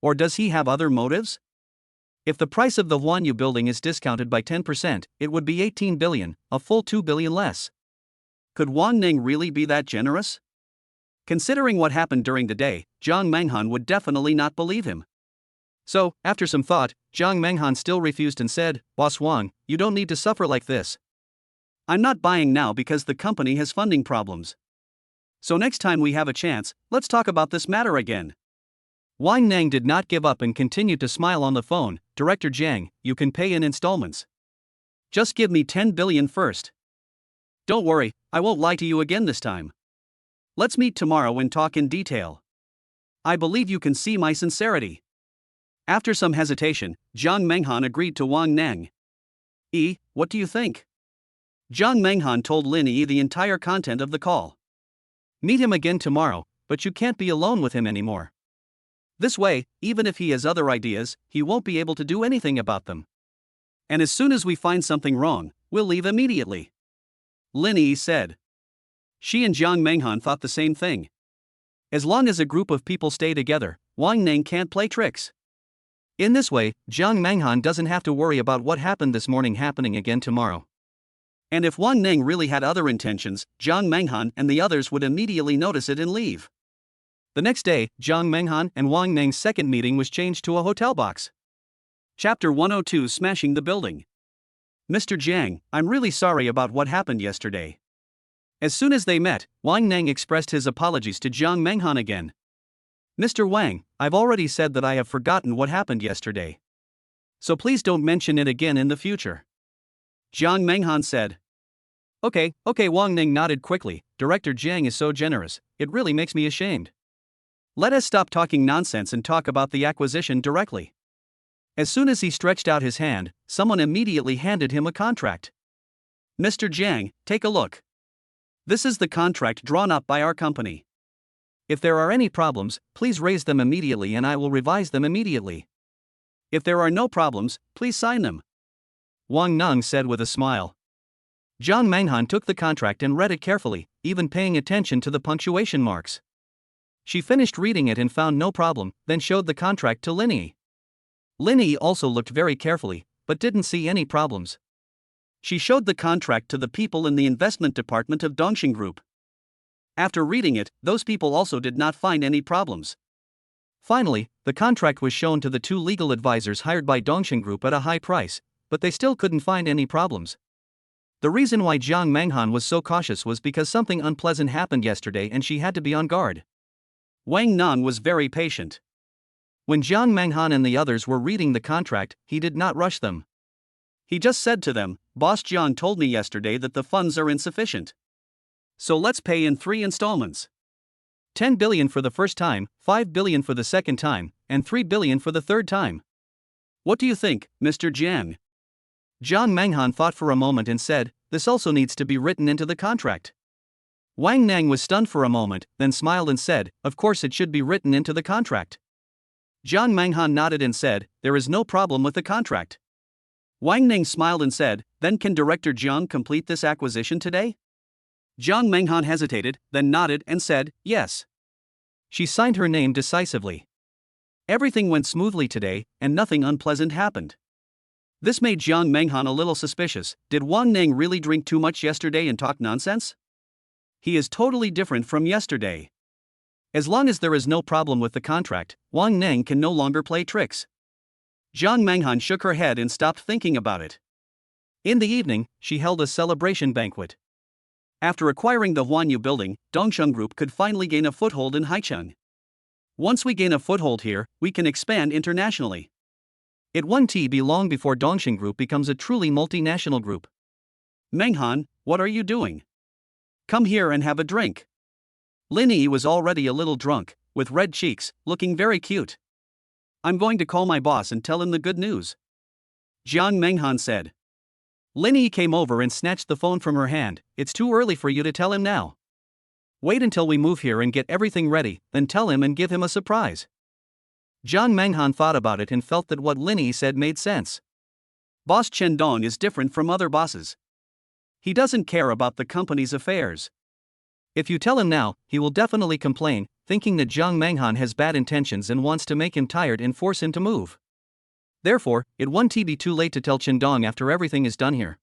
Or does he have other motives? If the price of the Huanyu building is discounted by 10%, it would be 18 billion, a full 2 billion less. Could Wang Neng really be that generous? Considering what happened during the day, Jiang Menghan would definitely not believe him. So, after some thought, Jiang Menghan still refused and said, Boss Wang, you don't need to suffer like this. I'm not buying now because the company has funding problems. So next time we have a chance, let's talk about this matter again. Wang Neng did not give up and continued to smile on the phone. Director Jiang, you can pay in installments. Just give me 10 billion first. Don't worry, I won't lie to you again this time. Let's meet tomorrow and talk in detail. I believe you can see my sincerity. After some hesitation, Jiang Menghan agreed to Wang Neng. What do you think? Jiang Menghan told Lin Yi the entire content of the call. Meet him again tomorrow, but you can't be alone with him anymore. This way, even if he has other ideas, he won't be able to do anything about them. And as soon as we find something wrong, we'll leave immediately. Lin Yi said. She and Jiang Menghan thought the same thing. As long as a group of people stay together, Wang Neng can't play tricks. In this way, Jiang Menghan doesn't have to worry about what happened this morning happening again tomorrow. And if Wang Neng really had other intentions, Jiang Menghan and the others would immediately notice it and leave. The next day, Jiang Menghan and Wang Neng's second meeting was changed to a hotel box. Chapter 102 Smashing the Building. Mr. Jiang, I'm really sorry about what happened yesterday. As soon as they met, Wang Neng expressed his apologies to Jiang Menghan again. Mr. Wang, I've already said that I have forgotten what happened yesterday. So please don't mention it again in the future. Jiang Menghan said. Okay, Wang Neng nodded quickly. Director Jiang is so generous, it really makes me ashamed. Let us stop talking nonsense and talk about the acquisition directly. As soon as he stretched out his hand, someone immediately handed him a contract. Mr. Jiang, take a look. This is the contract drawn up by our company. If there are any problems, please raise them immediately and I will revise them immediately. If there are no problems, please sign them. Wang Neng said with a smile. Jiang Menghan took the contract and read it carefully, even paying attention to the punctuation marks. She finished reading it and found no problem, then showed the contract to Lin Yi. Lin Yi also looked very carefully, but didn't see any problems. She showed the contract to the people in the investment department of Dongxing Group. After reading it, those people also did not find any problems. Finally, the contract was shown to the two legal advisors hired by Dongxing Group at a high price, but they still couldn't find any problems. The reason why Jiang Menghan was so cautious was because something unpleasant happened yesterday and she had to be on guard. Wang Neng was very patient. When Jiang Menghan and the others were reading the contract, he did not rush them. He just said to them, Boss Jiang told me yesterday that the funds are insufficient. So let's pay in 3 installments. 10 billion for the first time, 5 billion for the second time, and 3 billion for the third time. What do you think, Mr. Jiang? Jiang Menghan thought for a moment and said, this also needs to be written into the contract. Wang Neng was stunned for a moment, then smiled and said, of course it should be written into the contract. Jiang Menghan nodded and said, there is no problem with the contract. Wang Neng smiled and said, then can Director Jiang complete this acquisition today? Jiang Menghan hesitated, then nodded and said, yes. She signed her name decisively. Everything went smoothly today, and nothing unpleasant happened. This made Jiang Menghan a little suspicious. Did Wang Neng really drink too much yesterday and talk nonsense? He is totally different from yesterday. As long as there is no problem with the contract, Wang Neng can no longer play tricks. Jiang Menghan shook her head and stopped thinking about it. In the evening, she held a celebration banquet. After acquiring the Huanyu building, Dongxing Group could finally gain a foothold in Haicheng. Once we gain a foothold here, we can expand internationally. It won't be long before Dongxing Group becomes a truly multinational group. Menghan, what are you doing? Come here and have a drink. Lin Yi was already a little drunk, with red cheeks, looking very cute. I'm going to call my boss and tell him the good news. Jiang Menghan said. Lin Yi came over and snatched the phone from her hand. It's too early for you to tell him now. Wait until we move here and get everything ready, then tell him and give him a surprise. Jiang Menghan thought about it and felt that what Lin Yi said made sense. Boss Chen Dong is different from other bosses. He doesn't care about the company's affairs. If you tell him now, he will definitely complain, thinking that Jiang Menghan has bad intentions and wants to make him tired and force him to move. Therefore, it won't be too late to tell Chen Dong after everything is done here.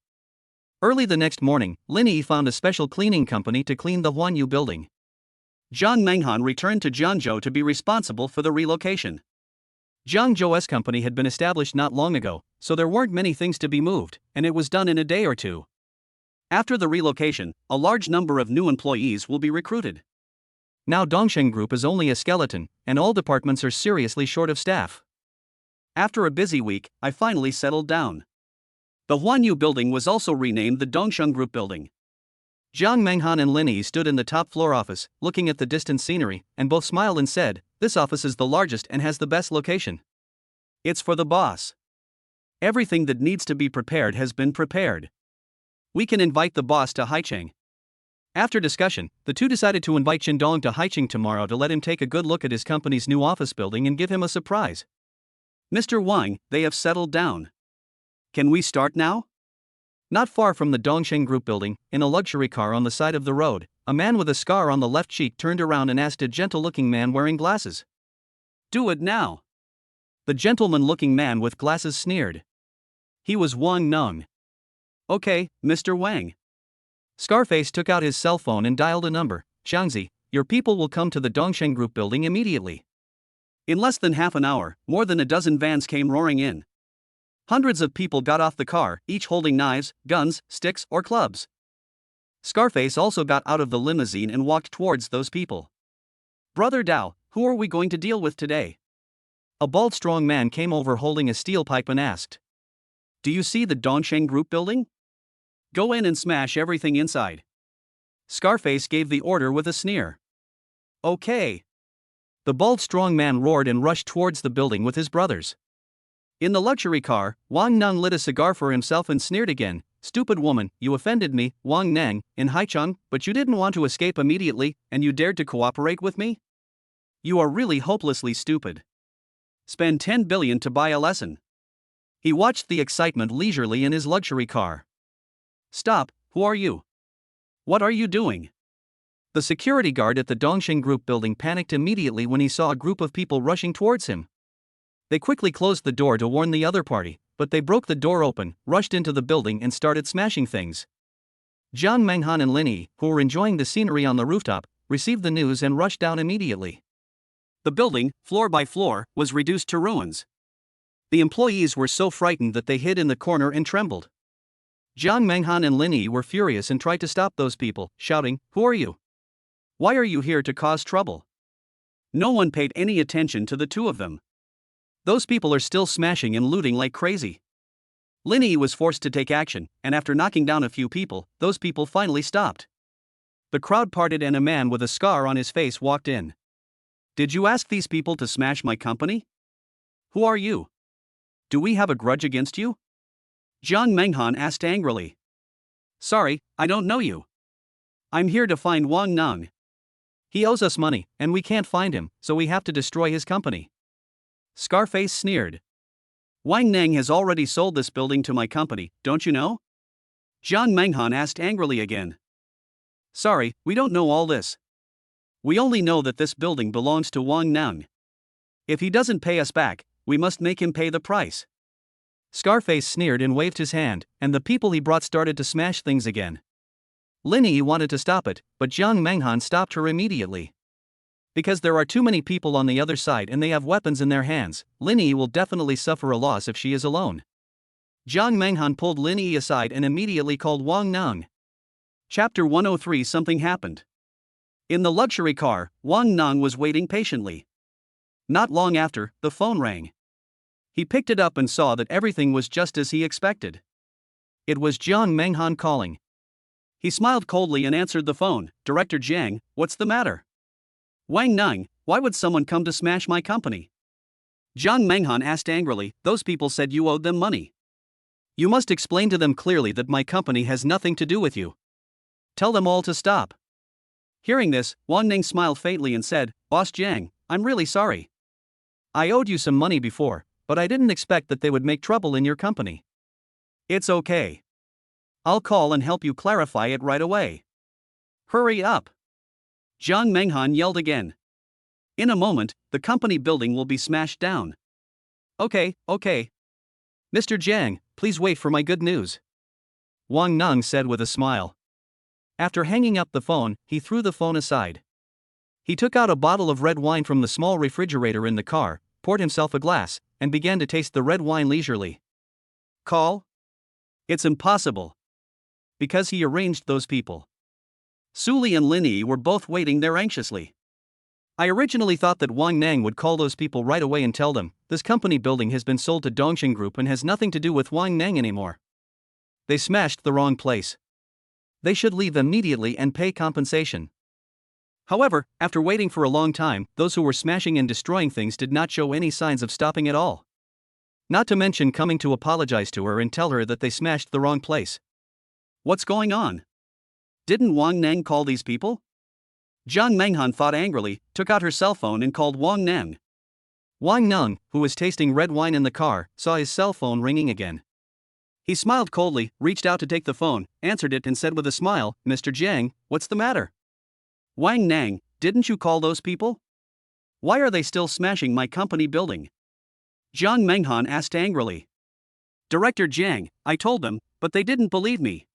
Early the next morning, Lin Yi found a special cleaning company to clean the Huanyu building. Jiang Menghan returned to Jiangzhou to be responsible for the relocation. Jiangzhou's company had been established not long ago, so there weren't many things to be moved, and it was done in a day or two. After the relocation, a large number of new employees will be recruited. Now Dongsheng Group is only a skeleton, and all departments are seriously short of staff. After a busy week, I finally settled down. The Huanyu building was also renamed the Dongsheng Group building. Jiang Menghan and Lin Yi stood in the top floor office, looking at the distant scenery, and both smiled and said, "This office is the largest and has the best location. It's for the boss. Everything that needs to be prepared has been prepared. We can invite the boss to Haicheng." After discussion, the two decided to invite Chen Dong to Haicheng tomorrow to let him take a good look at his company's new office building and give him a surprise. "Mr. Wang, they have settled down. Can we start now?" Not far from the Dongsheng Group building, in a luxury car on the side of the road, a man with a scar on the left cheek turned around and asked a gentle-looking man wearing glasses. "Do it now." The gentleman-looking man with glasses sneered. He was Wang Neng. "Okay, Mr. Wang." Scarface took out his cell phone and dialed a number. "Xiangzi, your people will come to the Dongsheng Group building immediately." In less than half an hour, more than a dozen vans came roaring in. Hundreds of people got off the car, each holding knives, guns, sticks, or clubs. Scarface also got out of the limousine and walked towards those people. "Brother Dao, who are we going to deal with today?" A bald strong man came over holding a steel pipe and asked. "Do you see the Dongsheng Group building? Go in and smash everything inside." Scarface gave the order with a sneer. "Okay." The bald strong man roared and rushed towards the building with his brothers. In the luxury car, Wang Neng lit a cigar for himself and sneered again. "Stupid woman, you offended me, Wang Neng, in Haicheng, but you didn't want to escape immediately, and you dared to cooperate with me? You are really hopelessly stupid. Spend 10 billion to buy a lesson." He watched the excitement leisurely in his luxury car. "Stop, who are you? What are you doing?" The security guard at the Dongsheng Group building panicked immediately when he saw a group of people rushing towards him. They quickly closed the door to warn the other party, but they broke the door open, rushed into the building and started smashing things. Jiang Menghan and Lin Yi, who were enjoying the scenery on the rooftop, received the news and rushed down immediately. The building, floor by floor, was reduced to ruins. The employees were so frightened that they hid in the corner and trembled. Jiang Menghan and Lin Yi were furious and tried to stop those people, shouting, "Who are you? Why are you here to cause trouble?" No one paid any attention to the two of them. Those people are still smashing and looting like crazy. Lin Yi was forced to take action, and after knocking down a few people, those people finally stopped. The crowd parted and a man with a scar on his face walked in. "Did you ask these people to smash my company? Who are you? Do we have a grudge against you?" Jiang Menghan asked angrily. "Sorry, I don't know you. I'm here to find Wang Neng. He owes us money, and we can't find him, so we have to destroy his company." Scarface sneered. "Wang Neng has already sold this building to my company, don't you know?" Jiang Menghan asked angrily again. "Sorry, we don't know all this. We only know that this building belongs to Wang Neng. If he doesn't pay us back, we must make him pay the price." Scarface sneered and waved his hand, and the people he brought started to smash things again. Lin Yi wanted to stop it, but Jiang Menghan stopped her immediately. "Because there are too many people on the other side and they have weapons in their hands, Lin Yi will definitely suffer a loss if she is alone." Jiang Menghan pulled Lin Yi aside and immediately called Wang Neng. Chapter 103. Something happened. In the luxury car, Wang Neng was waiting patiently. Not long after, the phone rang. He picked it up and saw that everything was just as he expected. It was Jiang Menghan calling. He smiled coldly and answered the phone. "Director Jiang, what's the matter?" "Wang Neng, why would someone come to smash my company?" Jiang Menghan asked angrily. "Those people said you owed them money. You must explain to them clearly that my company has nothing to do with you. Tell them all to stop. Hearing this, Wang Ning smiled faintly and said, Boss Jiang, I'm really sorry. I owed you some money before, but I didn't expect that they would make trouble in your company. It's okay. I'll call and help you clarify it right away. Hurry up. Jiang Menghan yelled again. In a moment, the company building will be smashed down. Okay. Mr. Jiang, please wait for my good news. Wang Neng said with a smile. After hanging up the phone, he threw the phone aside. He took out a bottle of red wine from the small refrigerator in the car, poured himself a glass, and began to taste the red wine leisurely. Call? It's impossible. Because he arranged those people. Suli and Lin Yi were both waiting there anxiously. I originally thought that Wang Neng would call those people right away and tell them, this company building has been sold to Dongxing Group and has nothing to do with Wang Neng anymore. They smashed the wrong place. They should leave immediately and pay compensation. However, after waiting for a long time, those who were smashing and destroying things did not show any signs of stopping at all. Not to mention coming to apologize to her and tell her that they smashed the wrong place. What's going on? Didn't Wang Neng call these people? Jiang Menghan thought angrily, took out her cell phone and called Wang Neng. Wang Neng, who was tasting red wine in the car, saw his cell phone ringing again. He smiled coldly, reached out to take the phone, answered it and said with a smile, Mr. Jiang, what's the matter? Wang Neng, didn't you call those people? Why are they still smashing my company building? Jiang Menghan asked angrily. Director Jiang, I told them, but they didn't believe me.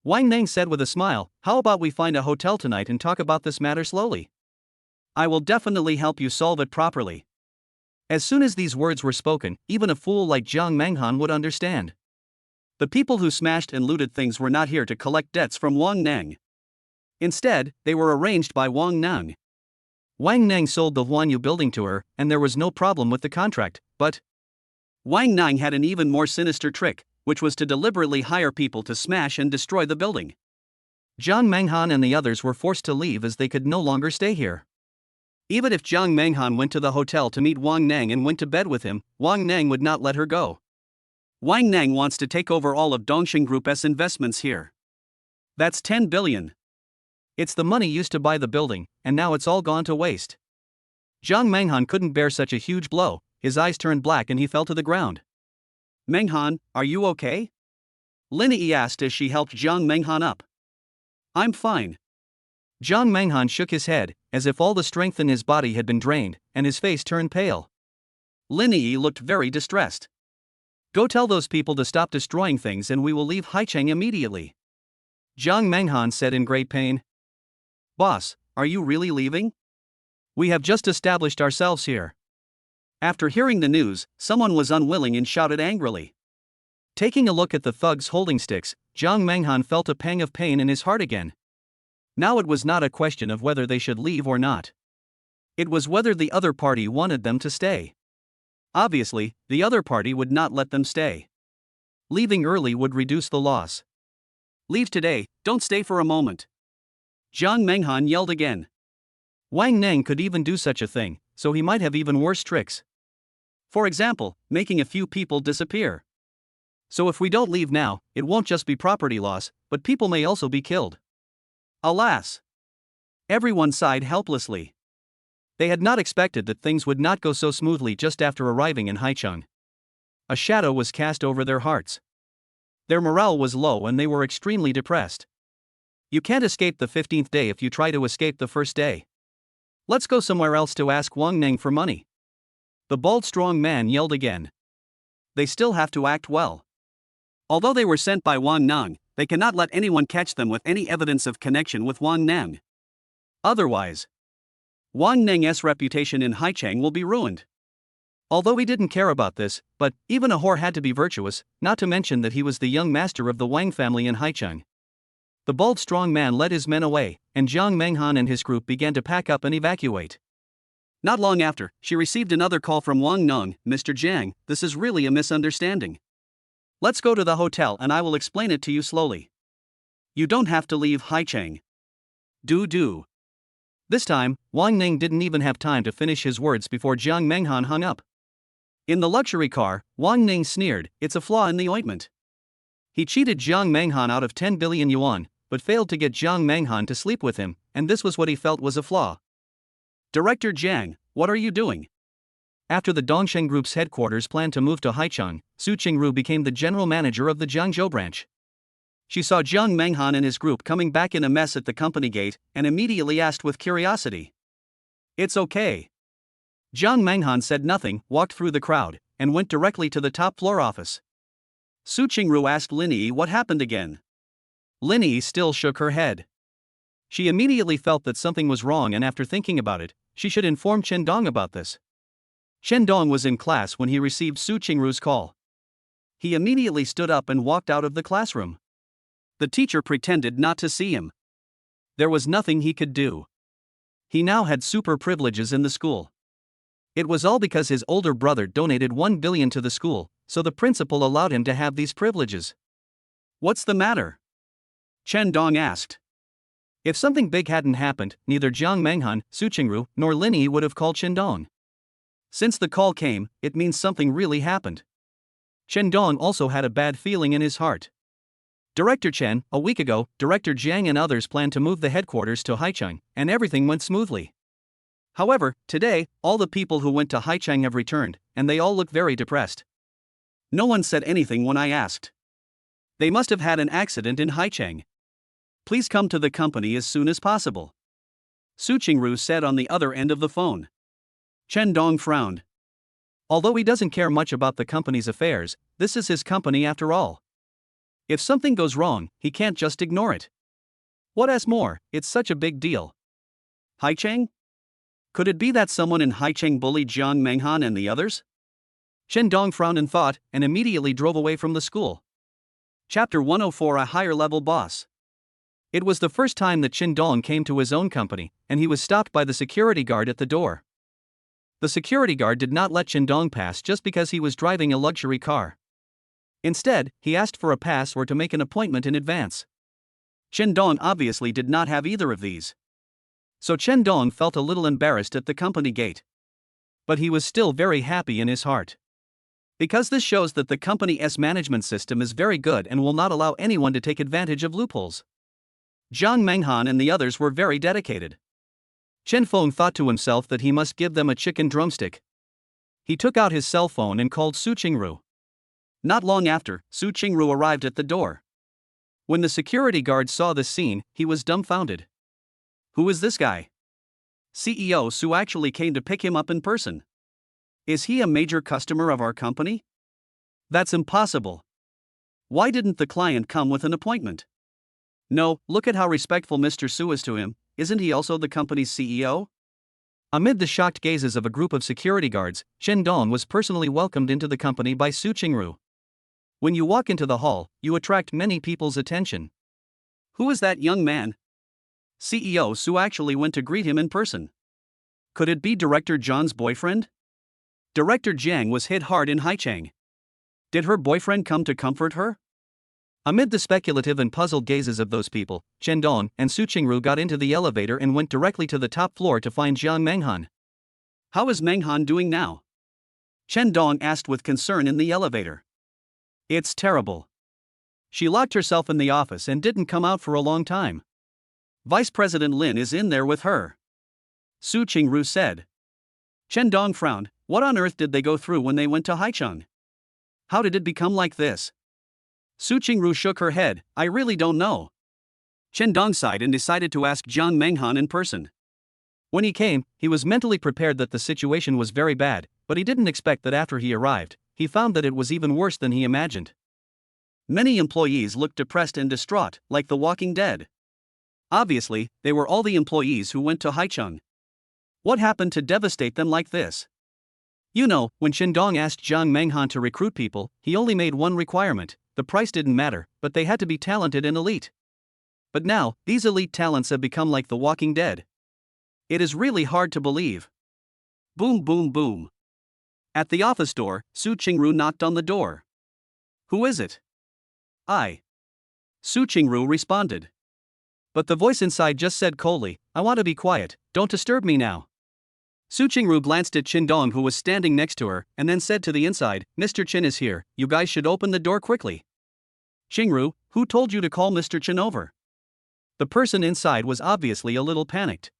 Wang Neng said with a smile, how about we find a hotel tonight and talk about this matter slowly? I will definitely help you solve it properly. As soon as these words were spoken, even a fool like Jiang Menghan would understand. The people who smashed and looted things were not here to collect debts from Wang Neng. Instead, they were arranged by Wang Neng. Wang Neng sold the Huanyu building to her, and there was no problem with the contract, but Wang Neng had an even more sinister trick, which was to deliberately hire people to smash and destroy the building. Jiang Menghan and the others were forced to leave as they could no longer stay here. Even if Jiang Menghan went to the hotel to meet Wang Neng and went to bed with him, Wang Neng would not let her go. Wang Neng wants to take over all of Dongxing Group's investments here. That's 10 billion. It's the money used to buy the building, and now it's all gone to waste. Jiang Menghan couldn't bear such a huge blow, his eyes turned black and he fell to the ground. Menghan, are you okay? Lin Yi asked as she helped Jiang Menghan up. I'm fine. Jiang Menghan shook his head, as if all the strength in his body had been drained, and his face turned pale. Lin Yi looked very distressed. Go tell those people to stop destroying things and we will leave Haicheng immediately. Jiang Menghan said in great pain. Boss, are you really leaving? We have just established ourselves here. After hearing the news, someone was unwilling and shouted angrily. Taking a look at the thugs holding sticks, Jiang Menghan felt a pang of pain in his heart again. Now it was not a question of whether they should leave or not. It was whether the other party wanted them to stay. Obviously, the other party would not let them stay. Leaving early would reduce the loss. Leave today, don't stay for a moment. Jiang Menghan yelled again. Wang Neng could even do such a thing, so he might have even worse tricks. For example, making a few people disappear. So if we don't leave now, it won't just be property loss, but people may also be killed. Alas! Everyone sighed helplessly. They had not expected that things would not go so smoothly just after arriving in Haicheng. A shadow was cast over their hearts. Their morale was low and they were extremely depressed. You can't escape the 15th day if you try to escape the first day. Let's go somewhere else to ask Wang Neng for money. The bald strong man yelled again. They still have to act well. Although they were sent by Wang Neng, they cannot let anyone catch them with any evidence of connection with Wang Neng. Otherwise, Wang Neng's reputation in Haicheng will be ruined. Although he didn't care about this, but even a whore had to be virtuous, not to mention that he was the young master of the Wang family in Haicheng. The bald strong man led his men away, and Jiang Menghan and his group began to pack up and evacuate. Not long after, she received another call from Wang Neng. Mr. Jiang, this is really a misunderstanding. Let's go to the hotel and I will explain it to you slowly. You don't have to leave Haicheng. Do. This time, Wang Neng didn't even have time to finish his words before Jiang Menghan hung up. In the luxury car, Wang Neng sneered, it's a flaw in the ointment. He cheated Jiang Menghan out of 10 billion yuan, but failed to get Jiang Menghan to sleep with him, and this was what he felt was a flaw. Director Jiang, what are you doing? After the Dongsheng Group's headquarters planned to move to Haicheng, Su Qingru became the general manager of the Jiangzhou branch. She saw Jiang Menghan and his group coming back in a mess at the company gate and immediately asked with curiosity. It's okay. Jiang Menghan said nothing, walked through the crowd, and went directly to the top floor office. Su Qingru asked Lin Yi what happened again. Lin Yi still shook her head. She immediately felt that something was wrong, and after thinking about it, she should inform Chen Dong about this. Chen Dong was in class when he received Su Qingru's call. He immediately stood up and walked out of the classroom. The teacher pretended not to see him. There was nothing he could do. He now had super privileges in the school. It was all because his older brother donated 1 billion to the school, so the principal allowed him to have these privileges. What's the matter? Chen Dong asked. If something big hadn't happened, neither Jiang Menghan, Su Qingru, nor Lin Yi would have called Chen Dong. Since the call came, it means something really happened. Chen Dong also had a bad feeling in his heart. Director Chen, a week ago, Director Jiang and others planned to move the headquarters to Haicheng, and everything went smoothly. However, today, all the people who went to Haicheng have returned, and they all look very depressed. No one said anything when I asked. They must have had an accident in Haicheng. Please come to the company as soon as possible. Su Qingru said on the other end of the phone. Chen Dong frowned. Although he doesn't care much about the company's affairs, this is his company after all. If something goes wrong, he can't just ignore it. What's more, it's such a big deal. Haicheng? Could it be that someone in Haicheng bullied Jiang Menghan and the others? Chen Dong frowned in thought and immediately drove away from the school. Chapter 104: A Higher Level Boss. It was the first time that Chen Dong came to his own company, and he was stopped by the security guard at the door. The security guard did not let Chen Dong pass just because he was driving a luxury car. Instead, he asked for a pass or to make an appointment in advance. Chen Dong obviously did not have either of these. So Chen Dong felt a little embarrassed at the company gate. But he was still very happy in his heart. Because this shows that the company's management system is very good and will not allow anyone to take advantage of loopholes. Jiang Menghan and the others were very dedicated. Chen Feng thought to himself that he must give them a chicken drumstick. He took out his cell phone and called Su Qingru. Not long after, Su Qingru arrived at the door. When the security guard saw this scene, he was dumbfounded. Who is this guy? CEO Su actually came to pick him up in person. Is he a major customer of our company? That's impossible. Why didn't the client come with an appointment? No, look at how respectful Mr. Su is to him. Isn't he also the company's CEO? Amid the shocked gazes of a group of security guards, Chen Dong was personally welcomed into the company by Su Qingru. When you walk into the hall, you attract many people's attention. Who is that young man? CEO Su actually went to greet him in person. Could it be Director Zhang's boyfriend? Director Jiang was hit hard in Haicheng. Did her boyfriend come to comfort her? Amid the speculative and puzzled gazes of those people, Chen Dong and Su Qingru got into the elevator and went directly to the top floor to find Jiang Menghan. How is Menghan doing now? Chen Dong asked with concern in the elevator. It's terrible. She locked herself in the office and didn't come out for a long time. Vice President Lin is in there with her. Su Qingru said. Chen Dong frowned. What on earth did they go through when they went to Haicheng? How did it become like this? Su Qingru shook her head. I really don't know. Chen Dong sighed and decided to ask Jiang Menghan in person. When he came, he was mentally prepared that the situation was very bad, but he didn't expect that after he arrived, he found that it was even worse than he imagined. Many employees looked depressed and distraught, like the Walking Dead. Obviously, they were all the employees who went to Haicheng. What happened to devastate them like this? You know, when Chen Dong asked Jiang Menghan to recruit people, he only made one requirement: the price didn't matter, but they had to be talented and elite. But now, these elite talents have become like the Walking Dead. It is really hard to believe. Boom, boom, boom. At the office door, Su Qingru knocked on the door. Who is it? I. Su Qingru responded. But the voice inside just said coldly, I want to be quiet, don't disturb me now. Su Qingru glanced at Chen Dong, who was standing next to her, and then said to the inside, Mr. Chen is here, you guys should open the door quickly. Qingru, who told you to call Mr. Chen over? The person inside was obviously a little panicked.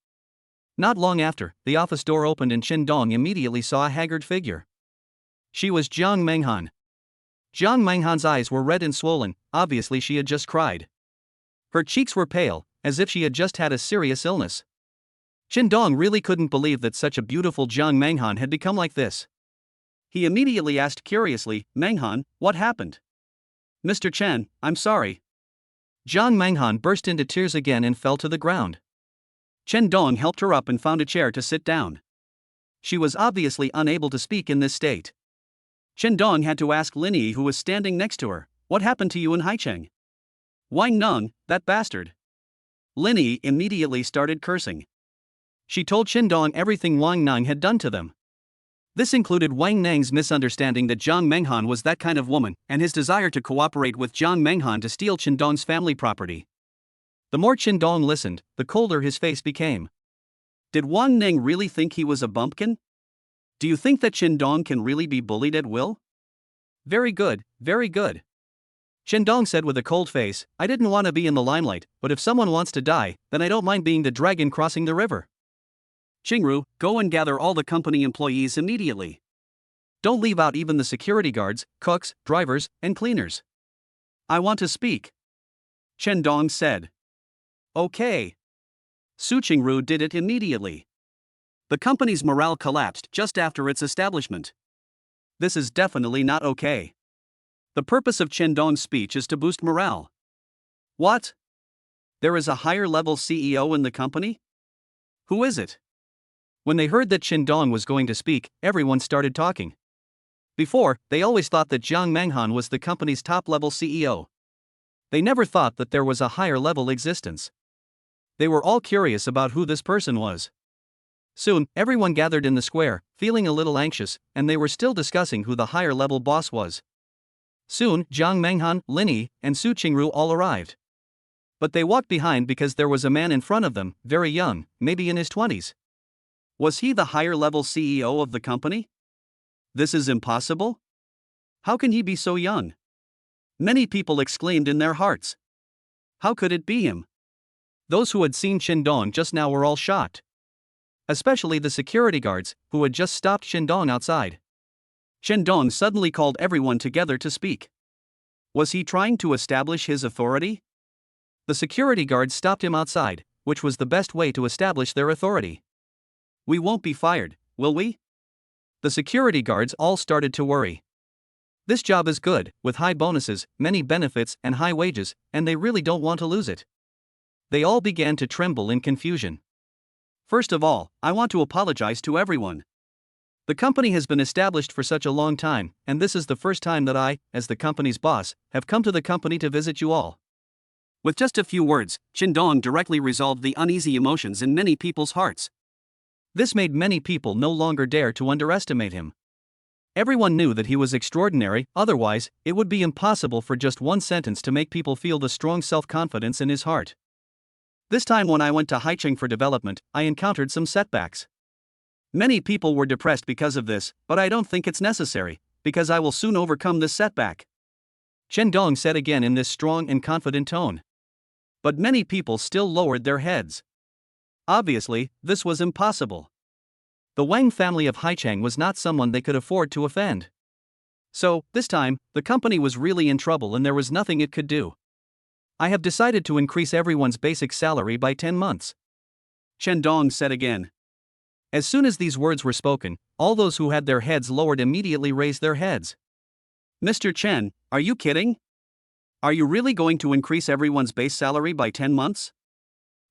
Not long after, the office door opened and Chen Dong immediately saw a haggard figure. She was Jiang Menghan. Jiang Menghan's eyes were red and swollen, obviously she had just cried. Her cheeks were pale, as if she had just had a serious illness. Chen Dong really couldn't believe that such a beautiful Jiang Menghan had become like this. He immediately asked curiously, Menghan, what happened? Mr. Chen, I'm sorry. Jiang Menghan burst into tears again and fell to the ground. Chen Dong helped her up and found a chair to sit down. She was obviously unable to speak in this state. Chen Dong had to ask Lin Yi, who was standing next to her, what happened to you in Haicheng? Wang Neng, that bastard. Lin Yi immediately started cursing. She told Chen Dong everything Wang Neng had done to them. This included Wang Neng's misunderstanding that Jiang Menghan was that kind of woman, and his desire to cooperate with Jiang Menghan to steal Chen Dong's family property. The more Chen Dong listened, the colder his face became. Did Wang Neng really think he was a bumpkin? Do you think that Chen Dong can really be bullied at will? Very good, very good. Chen Dong said with a cold face, I didn't want to be in the limelight, but if someone wants to die, then I don't mind being the dragon crossing the river. Qingru, go and gather all the company employees immediately. Don't leave out even the security guards, cooks, drivers, and cleaners. I want to speak. Chen Dong said. Okay. Su Qingru did it immediately. The company's morale collapsed just after its establishment. This is definitely not okay. The purpose of Chen Dong's speech is to boost morale. What? There is a higher level CEO in the company? Who is it? When they heard that Chen Dong was going to speak, everyone started talking. Before, they always thought that Jiang Menghan was the company's top-level CEO. They never thought that there was a higher-level existence. They were all curious about who this person was. Soon, everyone gathered in the square, feeling a little anxious, and they were still discussing who the higher-level boss was. Soon, Jiang Menghan, Lin Yi, and Su Qingru all arrived. But they walked behind because there was a man in front of them, very young, maybe in his 20s. Was he the higher-level CEO of the company? This is impossible? How can he be so young? Many people exclaimed in their hearts. How could it be him? Those who had seen Chen Dong just now were all shocked. Especially the security guards, who had just stopped Chen Dong outside. Chen Dong suddenly called everyone together to speak. Was he trying to establish his authority? The security guards stopped him outside, which was the best way to establish their authority. We won't be fired, will we? The security guards all started to worry. This job is good, with high bonuses, many benefits, and high wages, and they really don't want to lose it. They all began to tremble in confusion. First of all, I want to apologize to everyone. The company has been established for such a long time, and this is the first time that I, as the company's boss, have come to the company to visit you all. With just a few words, Chen Dong directly resolved the uneasy emotions in many people's hearts. This made many people no longer dare to underestimate him. Everyone knew that he was extraordinary, otherwise, it would be impossible for just one sentence to make people feel the strong self-confidence in his heart. This time when I went to Haicheng for development, I encountered some setbacks. Many people were depressed because of this, but I don't think it's necessary, because I will soon overcome this setback. Chen Dong said again in this strong and confident tone. But many people still lowered their heads. Obviously, this was impossible. The Wang family of Haicheng was not someone they could afford to offend. So, this time, the company was really in trouble and there was nothing it could do. I have decided to increase everyone's basic salary by 10 months. Chen Dong said again. As soon as these words were spoken, all those who had their heads lowered immediately raised their heads. Mr. Chen, are you kidding? Are you really going to increase everyone's base salary by 10 months?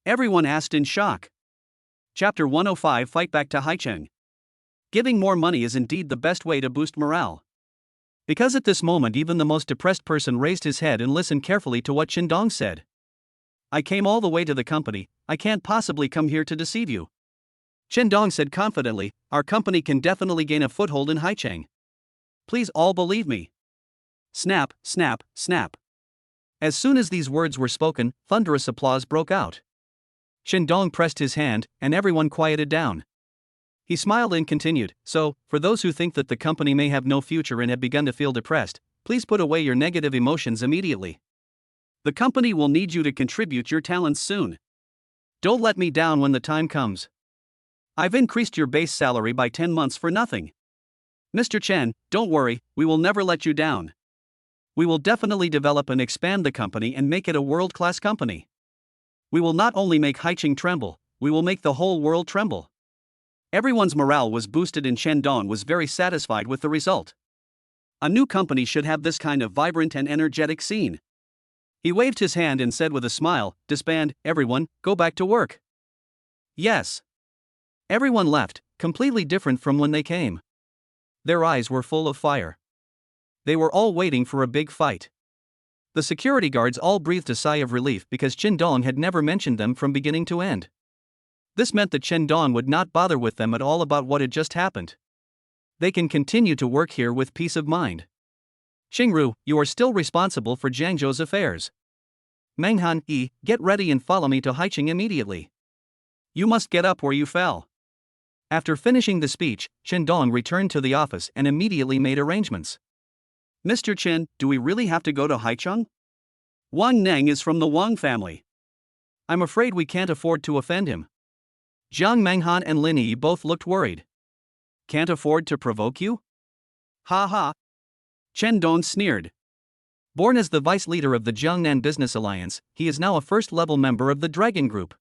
Everyone asked in shock. Chapter 105 Fight Back to Haicheng. Giving more money is indeed the best way to boost morale. Because at this moment even the most depressed person raised his head and listened carefully to what Chen Dong said. I came all the way to the company, I can't possibly come here to deceive you. Chen Dong said confidently, our company can definitely gain a foothold in Haicheng. Please all believe me. Snap, snap, snap. As soon as these words were spoken, thunderous applause broke out. Chen Dong pressed his hand, and everyone quieted down. He smiled and continued, so, for those who think that the company may have no future and have begun to feel depressed, please put away your negative emotions immediately. The company will need you to contribute your talents soon. Don't let me down when the time comes. I've increased your base salary by 10 months for nothing. Mr. Chen, don't worry, we will never let you down. We will definitely develop and expand the company and make it a world-class company. We will not only make Haicheng tremble, we will make the whole world tremble. Everyone's morale was boosted and Chen Dong was very satisfied with the result. A new company should have this kind of vibrant and energetic scene. He waved his hand and said with a smile, "Disband, everyone, go back to work." Yes. Everyone left, completely different from when they came. Their eyes were full of fire. They were all waiting for a big fight. The security guards all breathed a sigh of relief because Chen Dong had never mentioned them from beginning to end. This meant that Chen Dong would not bother with them at all about what had just happened. They can continue to work here with peace of mind. Xingru, you are still responsible for Jiangzhou's affairs. Menghan, get ready and follow me to Haicheng immediately. You must get up where you fell. After finishing the speech, Chen Dong returned to the office and immediately made arrangements. Mr. Chen, do we really have to go to Haicheng? Wang Neng is from the Wang family. I'm afraid we can't afford to offend him. Jiang Menghan and Lin Yi both looked worried. Can't afford to provoke you? Ha ha. Chen Dong sneered. Born as the vice leader of the Jiangnan Business Alliance, he is now a first-level member of the Dragon Group.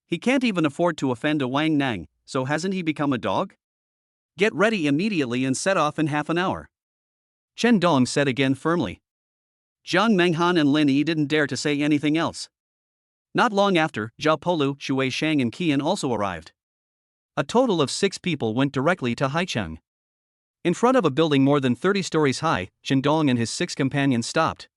He can't even afford to offend a Wang Nang, so hasn't he become a dog? Get ready immediately and set off in half an hour. Chen Dong said again firmly. Jiang Menghan and Lin Yi didn't dare to say anything else. Not long after, Zhao Polu, Shui Shang and Qian also arrived. A total of 6 people went directly to Haicheng. In front of a building more than 30 stories high, Chen Dong and his 6 companions stopped.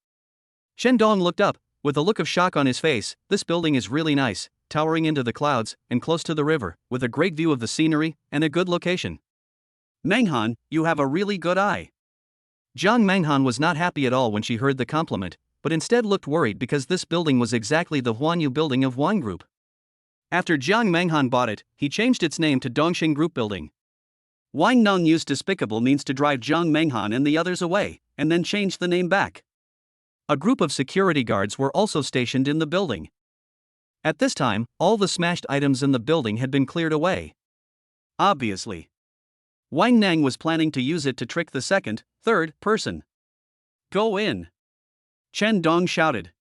Chen Dong looked up, with a look of shock on his face. This building is really nice, towering into the clouds, and close to the river, with a great view of the scenery, and a good location. Menghan, you have a really good eye. Jiang Menghan was not happy at all when she heard the compliment, but instead looked worried because this building was exactly the Huanyu building of Wang Group. After Jiang Menghan bought it, he changed its name to Dongxing Group Building. Wang Neng used despicable means to drive Jiang Menghan and the others away, and then changed the name back. A group of security guards were also stationed in the building. At this time, all the smashed items in the building had been cleared away. Obviously. Wang Neng was planning to use it to trick the second, third person. Go in. Chen Dong shouted.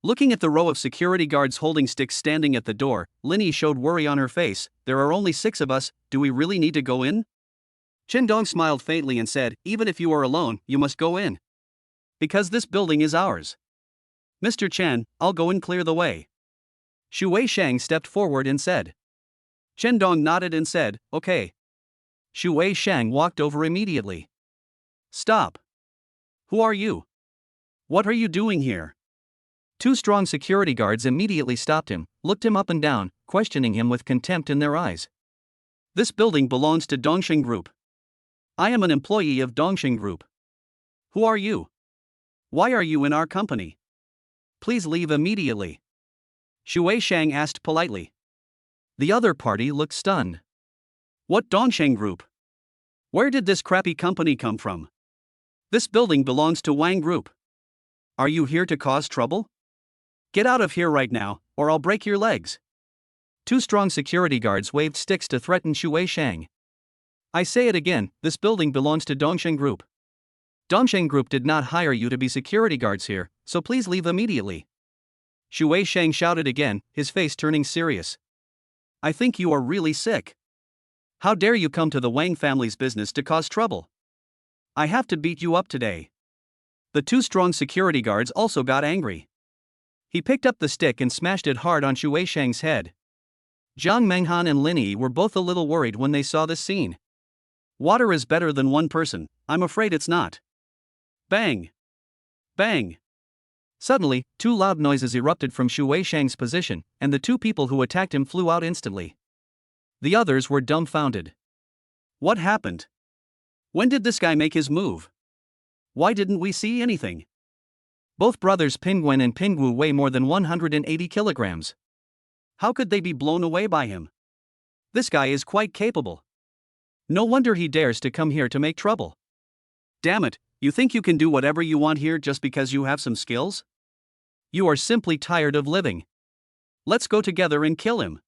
Looking at the row of security guards holding sticks standing at the door, Lin Yi showed worry on her face. There are only 6 of us, do we really need to go in? Chen Dong smiled faintly and said, even if you are alone, you must go in. Because this building is ours. Mr. Chen, I'll go and clear the way. Shui Shang stepped forward and said. Chen Dong nodded and said, okay. Shui Shang walked over immediately. Stop. Who are you? What are you doing here? 2 strong security guards immediately stopped him, looked him up and down, questioning him with contempt in their eyes. This building belongs to Dongxing Group. I am an employee of Dongxing Group. Who are you? Why are you in our company? Please leave immediately. Shui Shang asked politely. The other party looked stunned. What Dongxing Group? Where did this crappy company come from? This building belongs to Wang Group. Are you here to cause trouble? Get out of here right now, or I'll break your legs. 2 strong security guards waved sticks to threaten Shui Shang. I say it again, this building belongs to Dongxing Group. Dongxing Group did not hire you to be security guards here, so please leave immediately. Shui Shang shouted again, his face turning serious. I think you are really sick. How dare you come to the Wang family's business to cause trouble? I have to beat you up today. The 2 strong security guards also got angry. He picked up the stick and smashed it hard on Shui Shang's head. Jiang Menghan and Lin Yi were both a little worried when they saw this scene. Water is better than one person, I'm afraid it's not. Bang! Bang! Suddenly, 2 loud noises erupted from Shui Shang's position, and the 2 people who attacked him flew out instantly. The others were dumbfounded. What happened? When did this guy make his move? Why didn't we see anything? Both brothers Pinguin and Pingu weigh more than 180 kilograms. How could they be blown away by him? This guy is quite capable. No wonder he dares to come here to make trouble. Damn it, you think you can do whatever you want here just because you have some skills? You are simply tired of living. Let's go together and kill him.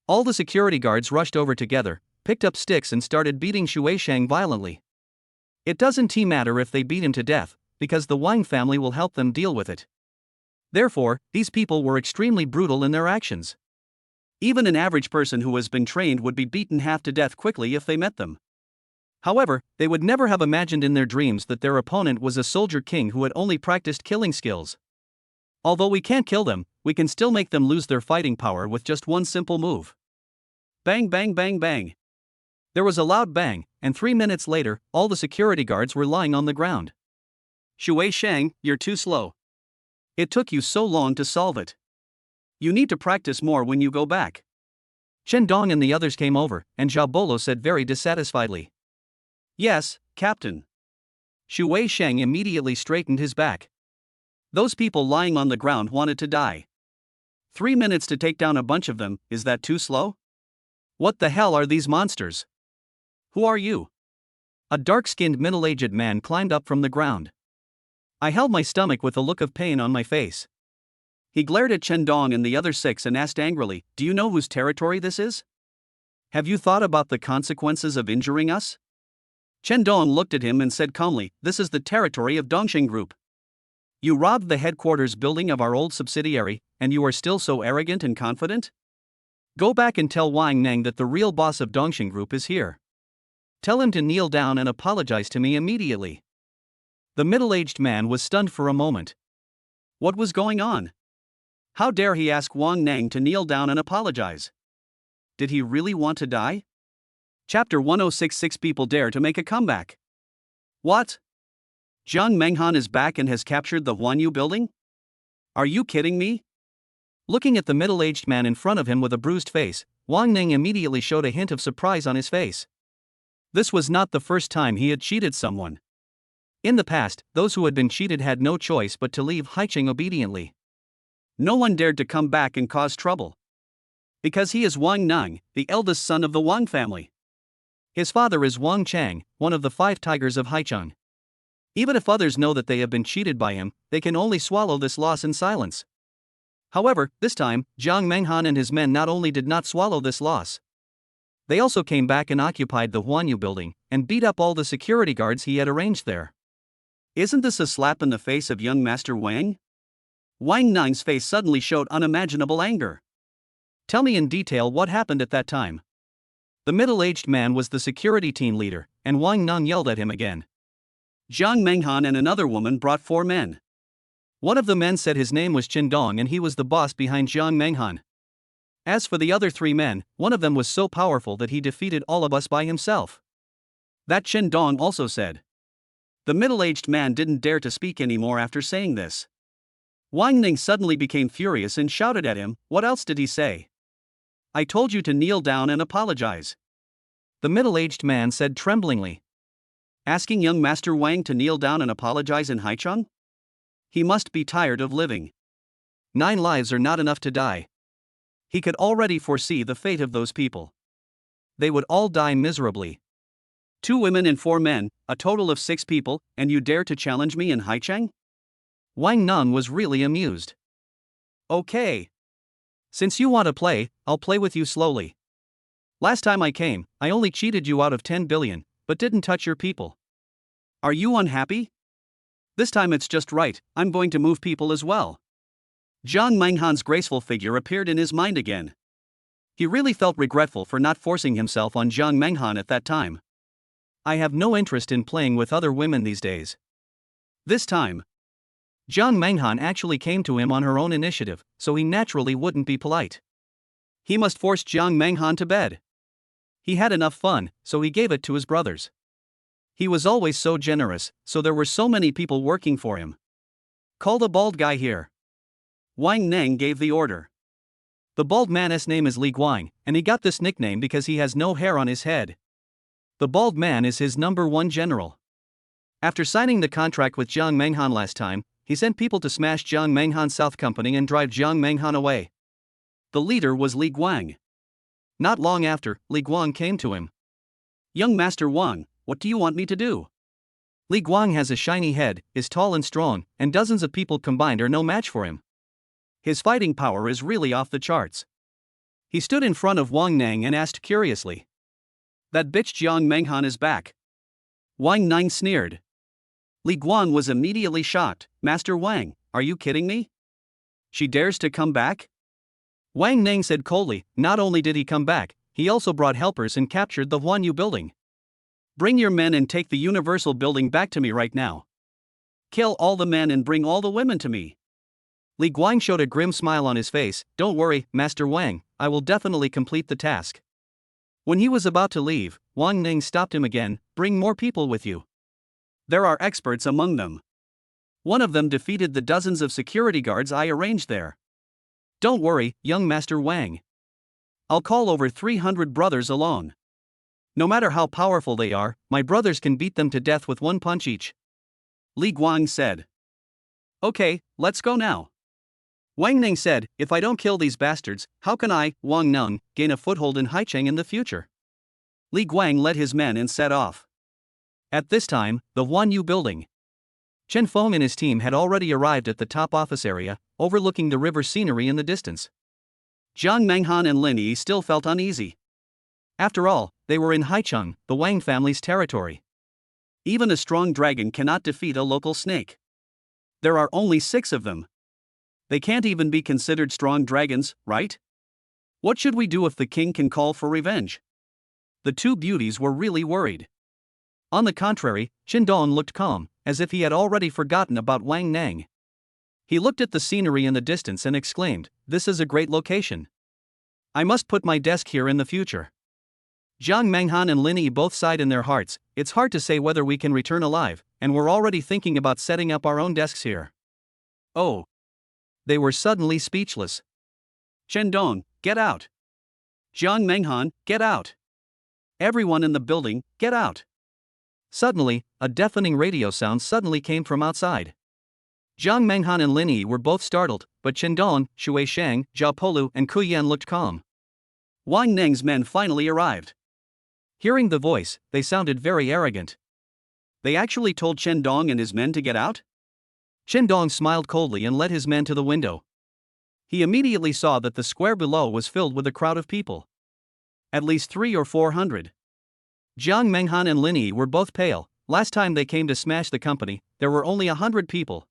All the security guards rushed over together, picked up sticks and started beating Shui Shang violently. It doesn't matter if they beat him to death, because the Wang family will help them deal with it. Therefore, these people were extremely brutal in their actions. Even an average person who has been trained would be beaten half to death quickly if they met them. However, they would never have imagined in their dreams that their opponent was a soldier king who had only practiced killing skills. Although we can't kill them, we can still make them lose their fighting power with just one simple move. Bang bang bang bang. There was a loud bang, and 3 minutes later, all the security guards were lying on the ground. Shui Shang, you're too slow. It took you so long to solve it. You need to practice more when you go back. Chen Dong and the others came over, and Zhao Bolo said very dissatisfiedly. Yes, Captain. Shui Shang immediately straightened his back. Those people lying on the ground wanted to die. 3 minutes to take down a bunch of them, is that too slow? What the hell are these monsters? Who are you? A dark-skinned middle-aged man climbed up from the ground. I held my stomach with a look of pain on my face. He glared at Chen Dong and the other 6 and asked angrily, "Do you know whose territory this is? Have you thought about the consequences of injuring us?" Chen Dong looked at him and said calmly, "This is the territory of Dongxing Group. You robbed the headquarters building of our old subsidiary, and you are still so arrogant and confident? Go back and tell Wang Neng that the real boss of Dongxing Group is here. Tell him to kneel down and apologize to me immediately." The middle-aged man was stunned for a moment. What was going on? How dare he ask Wang Neng to kneel down and apologize? Did he really want to die? Chapter 1066 People dare to make a comeback. What? Jiang Menghan is back and has captured the Huanyu building? Are you kidding me? Looking at the middle-aged man in front of him with a bruised face, Wang Neng immediately showed a hint of surprise on his face. This was not the first time he had cheated someone. In the past, those who had been cheated had no choice but to leave Haicheng obediently. No one dared to come back and cause trouble. Because he is Wang Neng, the eldest son of the Wang family. His father is Wang Chang, one of the 5 tigers of Haicheng. Even if others know that they have been cheated by him, they can only swallow this loss in silence. However, this time, Jiang Menghan and his men not only did not swallow this loss, they also came back and occupied the Huanyu building, and beat up all the security guards he had arranged there. Isn't this a slap in the face of young Master Wang? Wang Neng's face suddenly showed unimaginable anger. Tell me in detail what happened at that time. The middle-aged man was the security team leader, and Wang Neng yelled at him again. Jiang Menghan and another woman brought 4 men. One of the men said his name was Chen Dong and he was the boss behind Jiang Menghan. As for the other 3 men, one of them was so powerful that he defeated all of us by himself. That Chen Dong also said. The middle-aged man didn't dare to speak anymore after saying this. Wang Neng suddenly became furious and shouted at him, "What else did he say? I told you to kneel down and apologize." The middle-aged man said tremblingly. Asking young Master Wang to kneel down and apologize in Haicheng? He must be tired of living. 9 lives are not enough to die. He could already foresee the fate of those people. They would all die miserably. 2 women and 4 men, a total of 6 people, and you dare to challenge me in Haicheng? Wang Neng was really amused. Okay. Since you want to play, I'll play with you slowly. Last time I came, I only cheated you out of 10 billion, but didn't touch your people. Are you unhappy? This time it's just right, I'm going to move people as well. Jiang Menghan's graceful figure appeared in his mind again. He really felt regretful for not forcing himself on Jiang Menghan at that time. I have no interest in playing with other women these days. This time, Jiang Menghan actually came to him on her own initiative, so he naturally wouldn't be polite. He must force Jiang Menghan to bed. He had enough fun, so he gave it to his brothers. He was always so generous, so there were so many people working for him. Call the bald guy here. Wang Neng gave the order. The bald man's name is Li Guang, and he got this nickname because he has no hair on his head. The bald man is his number 1 general. After signing the contract with Jiang Menghan last time, he sent people to smash Jiang Menghan's South Company and drive Jiang Menghan away. The leader was Li Guang. Not long after, Li Guang came to him. Young Master Wang, what do you want me to do? Li Guang has a shiny head, is tall and strong, and dozens of people combined are no match for him. His fighting power is really off the charts. He stood in front of Wang Nang and asked curiously. That bitch Jiang Menghan is back. Wang Nang sneered. Li Guan was immediately shocked. Master Wang, are you kidding me? She dares to come back? Wang Nang said coldly, not only did he come back, he also brought helpers and captured the Huanyu building. Bring your men and take the Universal building back to me right now. Kill all the men and bring all the women to me. Li Guang showed a grim smile on his face. Don't worry, Master Wang, I will definitely complete the task. When he was about to leave, Wang Ning stopped him again. Bring more people with you. There are experts among them. One of them defeated the dozens of security guards I arranged there. Don't worry, young Master Wang. I'll call over 300 brothers along. No matter how powerful they are, my brothers can beat them to death with one punch each. Li Guang said. Okay, let's go now. Wang Ning said, if I don't kill these bastards, how can I, Wang Nung, gain a foothold in Haicheng in the future? Li Guang led his men and set off. At this time, the Huanyu building. Chen Feng and his team had already arrived at the top office area, overlooking the river scenery in the distance. Jiang Menghan and Lin Yi still felt uneasy. After all, they were in Haicheng, the Wang family's territory. Even a strong dragon cannot defeat a local snake. There are only 6 of them. They can't even be considered strong dragons, right? What should we do if the king can call for revenge? The 2 beauties were really worried. On the contrary, Qin looked calm, as if he had already forgotten about Wang Nang. He looked at the scenery in the distance and exclaimed, this is a great location. I must put my desk here in the future. Jiang Menghan and Lin Yi both sighed in their hearts. It's hard to say whether we can return alive, and we're already thinking about setting up our own desks here. Oh. They were suddenly speechless. Dong, get out. Jiang Menghan, get out. Everyone in the building, get out. Suddenly, a deafening radio sound suddenly came from outside. Jiang Menghan and Lin Yi were both startled, but Dong, Shui Shang, Zhao Polu, and Ku Yan looked calm. Wang Neng's men finally arrived. Hearing the voice, they sounded very arrogant. They actually told Dong and his men to get out? Dong smiled coldly and led his men to the window. He immediately saw that the square below was filled with a crowd of people. At least 300 or 400. Jiang Menghan and Lin Yi were both pale. Last time they came to smash the company, there were only 100 people.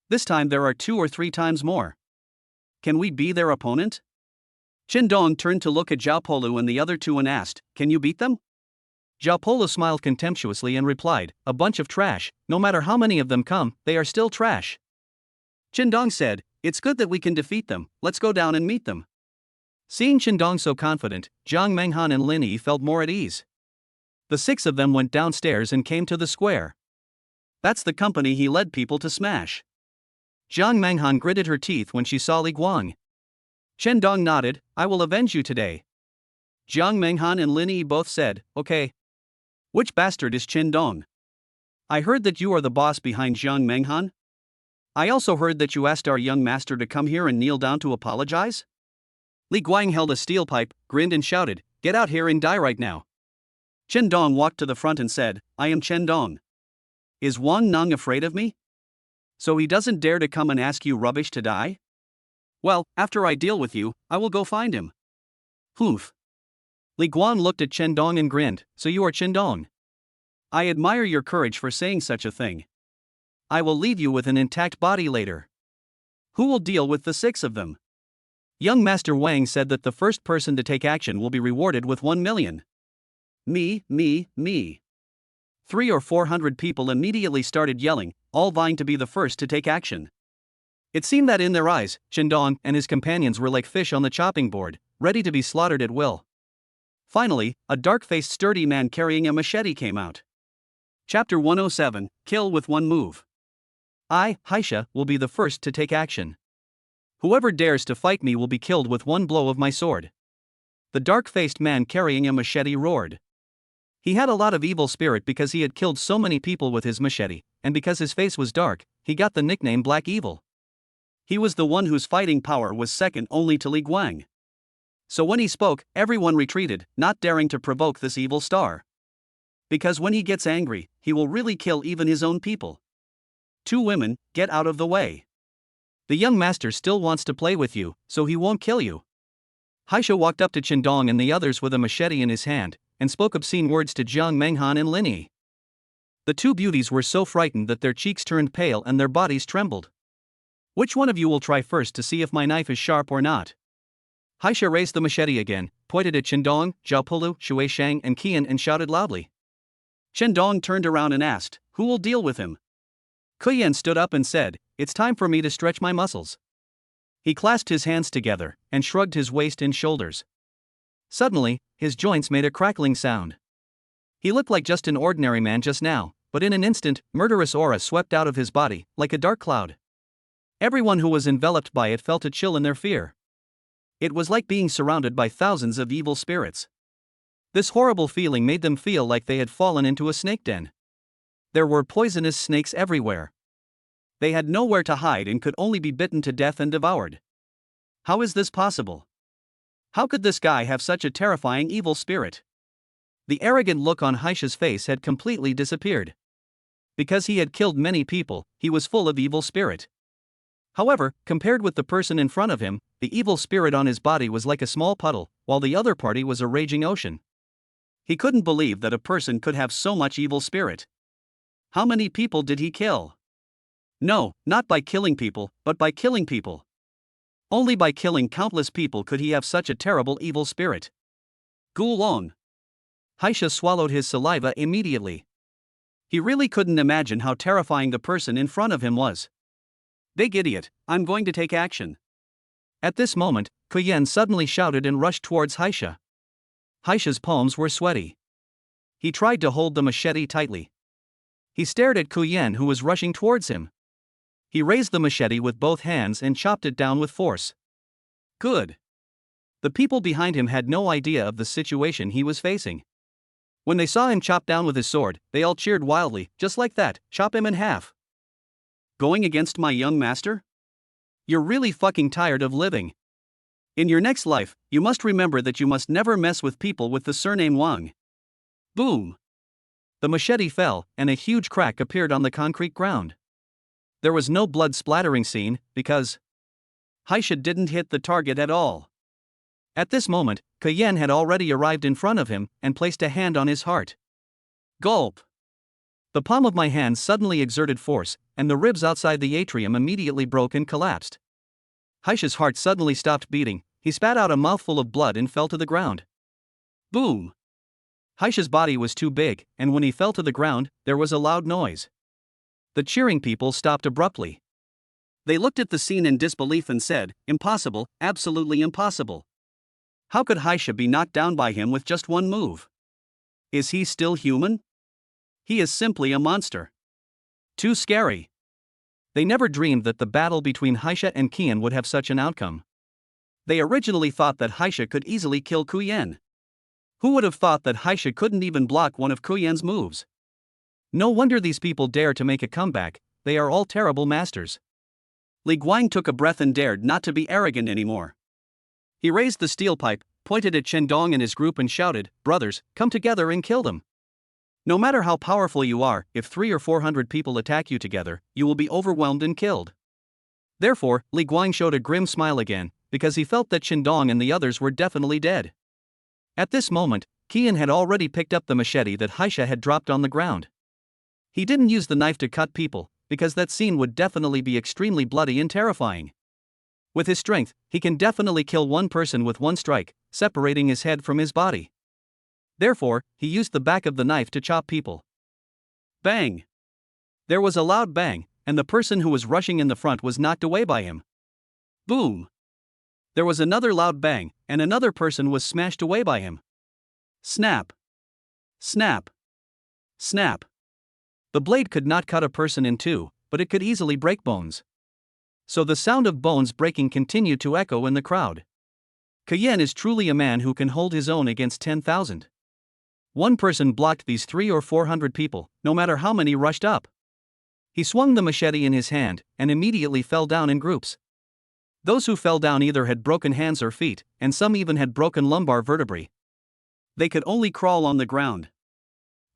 This time there are 2 or 3 times more. Can we be their opponent? Dong turned to look at Zhao Polu and the other 2 and asked, can you beat them? Zhao Polu smiled contemptuously and replied, a bunch of trash, no matter how many of them come, they are still trash. Dong said, it's good that we can defeat them, let's go down and meet them. Seeing Dong so confident, Jiang Menghan and Lin Yi felt more at ease. The 6 of them went downstairs and came to the square. That's the company he led people to smash. Jiang Menghan gritted her teeth when she saw Li Guang. Dong nodded, I will avenge you today. Jiang Menghan and Lin Yi both said, okay. Which bastard is Dong? I heard that you are the boss behind Jiang Menghan. I also heard that you asked our young master to come here and kneel down to apologize. Li Guang held a steel pipe, grinned and shouted, get out here and die right now. Dong walked to the front and said, I am Dong. Is Wang Nung afraid of me? So he doesn't dare to come and ask you rubbish to die? Well, after I deal with you, I will go find him. Humph. Li Guan looked at Dong and grinned, so you are Dong. I admire your courage for saying such a thing. I will leave you with an intact body later. Who will deal with the 6 of them? Young Master Wang said that the first person to take action will be rewarded with 1 million. Me. 300 or 400 people immediately started yelling, all vying to be the first to take action. It seemed that in their eyes, Dong and his companions were like fish on the chopping board, ready to be slaughtered at will. Finally, a dark-faced sturdy man carrying a machete came out. Chapter 107, Kill with 1 move. I, Haisha, will be the first to take action. Whoever dares to fight me will be killed with 1 blow of my sword. The dark-faced man carrying a machete roared. He had a lot of evil spirit because he had killed so many people with his machete, and because his face was dark, he got the nickname Black Evil. He was the one whose fighting power was second only to Li Guang. So when he spoke, everyone retreated, not daring to provoke this evil star. Because when he gets angry, he will really kill even his own people. 2 women, get out of the way. The young master still wants to play with you, so he won't kill you. Haisha walked up to Qindong and the others with a machete in his hand, and spoke obscene words to Jiang Menghan and Linyi. The two beauties were so frightened that their cheeks turned pale and their bodies trembled. Which one of you will try first to see if my knife is sharp or not? Haisha raised the machete again, pointed at Qindong, Zhaopulu, Shuishang and Qian and shouted loudly. Qindong turned around and asked, "Who will deal with him?" Qian stood up and said, "It's time for me to stretch my muscles." He clasped his hands together, and shrugged his waist and shoulders. Suddenly, his joints made a crackling sound. He looked like just an ordinary man just now, but in an instant, murderous aura swept out of his body, like a dark cloud. Everyone who was enveloped by it felt a chill in their fear. It was like being surrounded by thousands of evil spirits. This horrible feeling made them feel like they had fallen into a snake den. There were poisonous snakes everywhere. They had nowhere to hide and could only be bitten to death and devoured. How is this possible? How could this guy have such a terrifying evil spirit? The arrogant look on Haisha's face had completely disappeared. Because he had killed many people, he was full of evil spirit. However, compared with the person in front of him, the evil spirit on his body was like a small puddle, while the other party was a raging ocean. He couldn't believe that a person could have so much evil spirit. How many people did he kill? No, not by killing people, but by killing people. Only by killing countless people could he have such a terrible evil spirit. Gulong. Haisha swallowed his saliva immediately. He really couldn't imagine how terrifying the person in front of him was. Big idiot, I'm going to take action. At this moment, Qian suddenly shouted and rushed towards Haisha. Haisha's palms were sweaty. He tried to hold the machete tightly. He stared at Qian who was rushing towards him. He raised the machete with both hands and chopped it down with force. Good. The people behind him had no idea of the situation he was facing. When they saw him chop down with his sword, they all cheered wildly, just like that, chop him in half. Going against my young master? You're really fucking tired of living. In your next life, you must remember that you must never mess with people with the surname Wang. Boom. The machete fell, and a huge crack appeared on the concrete ground. There was no blood splattering scene, because Haisha didn't hit the target at all. At this moment, Qian had already arrived in front of him and placed a hand on his heart. Gulp. The palm of my hand suddenly exerted force, and the ribs outside the atrium immediately broke and collapsed. Haisha's heart suddenly stopped beating, he spat out a mouthful of blood and fell to the ground. Boom! Haisha's body was too big, and when he fell to the ground, there was a loud noise. The cheering people stopped abruptly. They looked at the scene in disbelief and said, "Impossible, absolutely impossible. How could Haisha be knocked down by him with just one move? Is he still human? He is simply a monster. Too scary." They never dreamed that the battle between Haisha and Qian would have such an outcome. They originally thought that Haisha could easily kill Qian. Who would have thought that Haisha couldn't even block one of Qian's moves? No wonder these people dare to make a comeback, they are all terrible masters. Li Guang took a breath and dared not to be arrogant anymore. He raised the steel pipe, pointed at Qindong and his group and shouted, "Brothers, come together and kill them. No matter how powerful you are, if 300 or 400 people attack you together, you will be overwhelmed and killed." Therefore, Li Guang showed a grim smile again, because he felt that Qindong and the others were definitely dead. At this moment, Qian had already picked up the machete that Haisha had dropped on the ground. He didn't use the knife to cut people, because that scene would definitely be extremely bloody and terrifying. With his strength, he can definitely kill one person with one strike, separating his head from his body. Therefore, he used the back of the knife to chop people. Bang! There was a loud bang, and the person who was rushing in the front was knocked away by him. Boom! There was another loud bang, and another person was smashed away by him. Snap! Snap! Snap! The blade could not cut a person in two, but it could easily break bones. So the sound of bones breaking continued to echo in the crowd. Qian is truly a man who can hold his own against 10,000. One person blocked these 300 or 400 people, no matter how many rushed up. He swung the machete in his hand, and immediately fell down in groups. Those who fell down either had broken hands or feet, and some even had broken lumbar vertebrae. They could only crawl on the ground.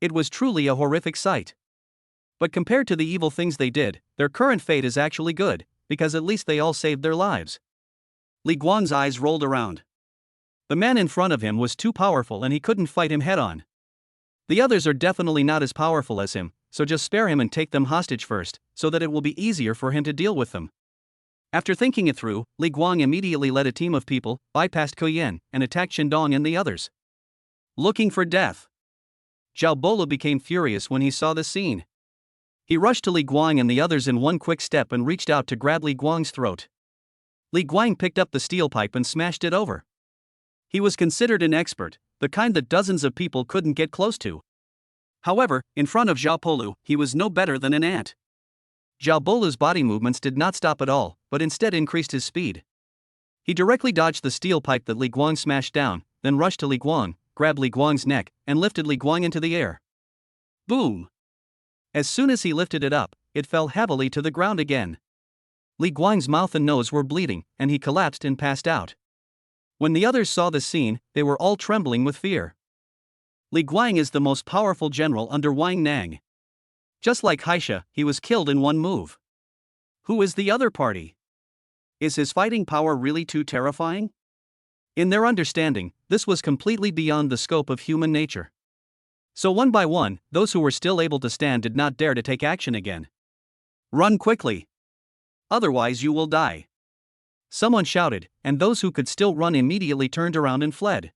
It was truly a horrific sight. But compared to the evil things they did, their current fate is actually good, because at least they all saved their lives. Li Guang's eyes rolled around. The man in front of him was too powerful and he couldn't fight him head on. The others are definitely not as powerful as him, so just spare him and take them hostage first, so that it will be easier for him to deal with them. After thinking it through, Li Guang immediately led a team of people, bypassed Koyan, and attacked Shindong and the others. Looking for death. Zhao Bolu became furious when he saw the scene. He rushed to Li Guang and the others in one quick step and reached out to grab Li Guang's throat. Li Guang picked up the steel pipe and smashed it over. He was considered an expert, the kind that dozens of people couldn't get close to. However, in front of Zhao Bolu, he was no better than an ant. Zhao Bolu's body movements did not stop at all, but instead increased his speed. He directly dodged the steel pipe that Li Guang smashed down, then rushed to Li Guang, grabbed Li Guang's neck, and lifted Li Guang into the air. Boom! As soon as he lifted it up, it fell heavily to the ground again. Li Guang's mouth and nose were bleeding, and he collapsed and passed out. When the others saw the scene, they were all trembling with fear. Li Guang is the most powerful general under Wang Nang. Just like Haisha, he was killed in one move. Who is the other party? Is his fighting power really too terrifying? In their understanding, this was completely beyond the scope of human nature. So one by one, those who were still able to stand did not dare to take action again. Run quickly! Otherwise you will die. Someone shouted, and those who could still run immediately turned around and fled.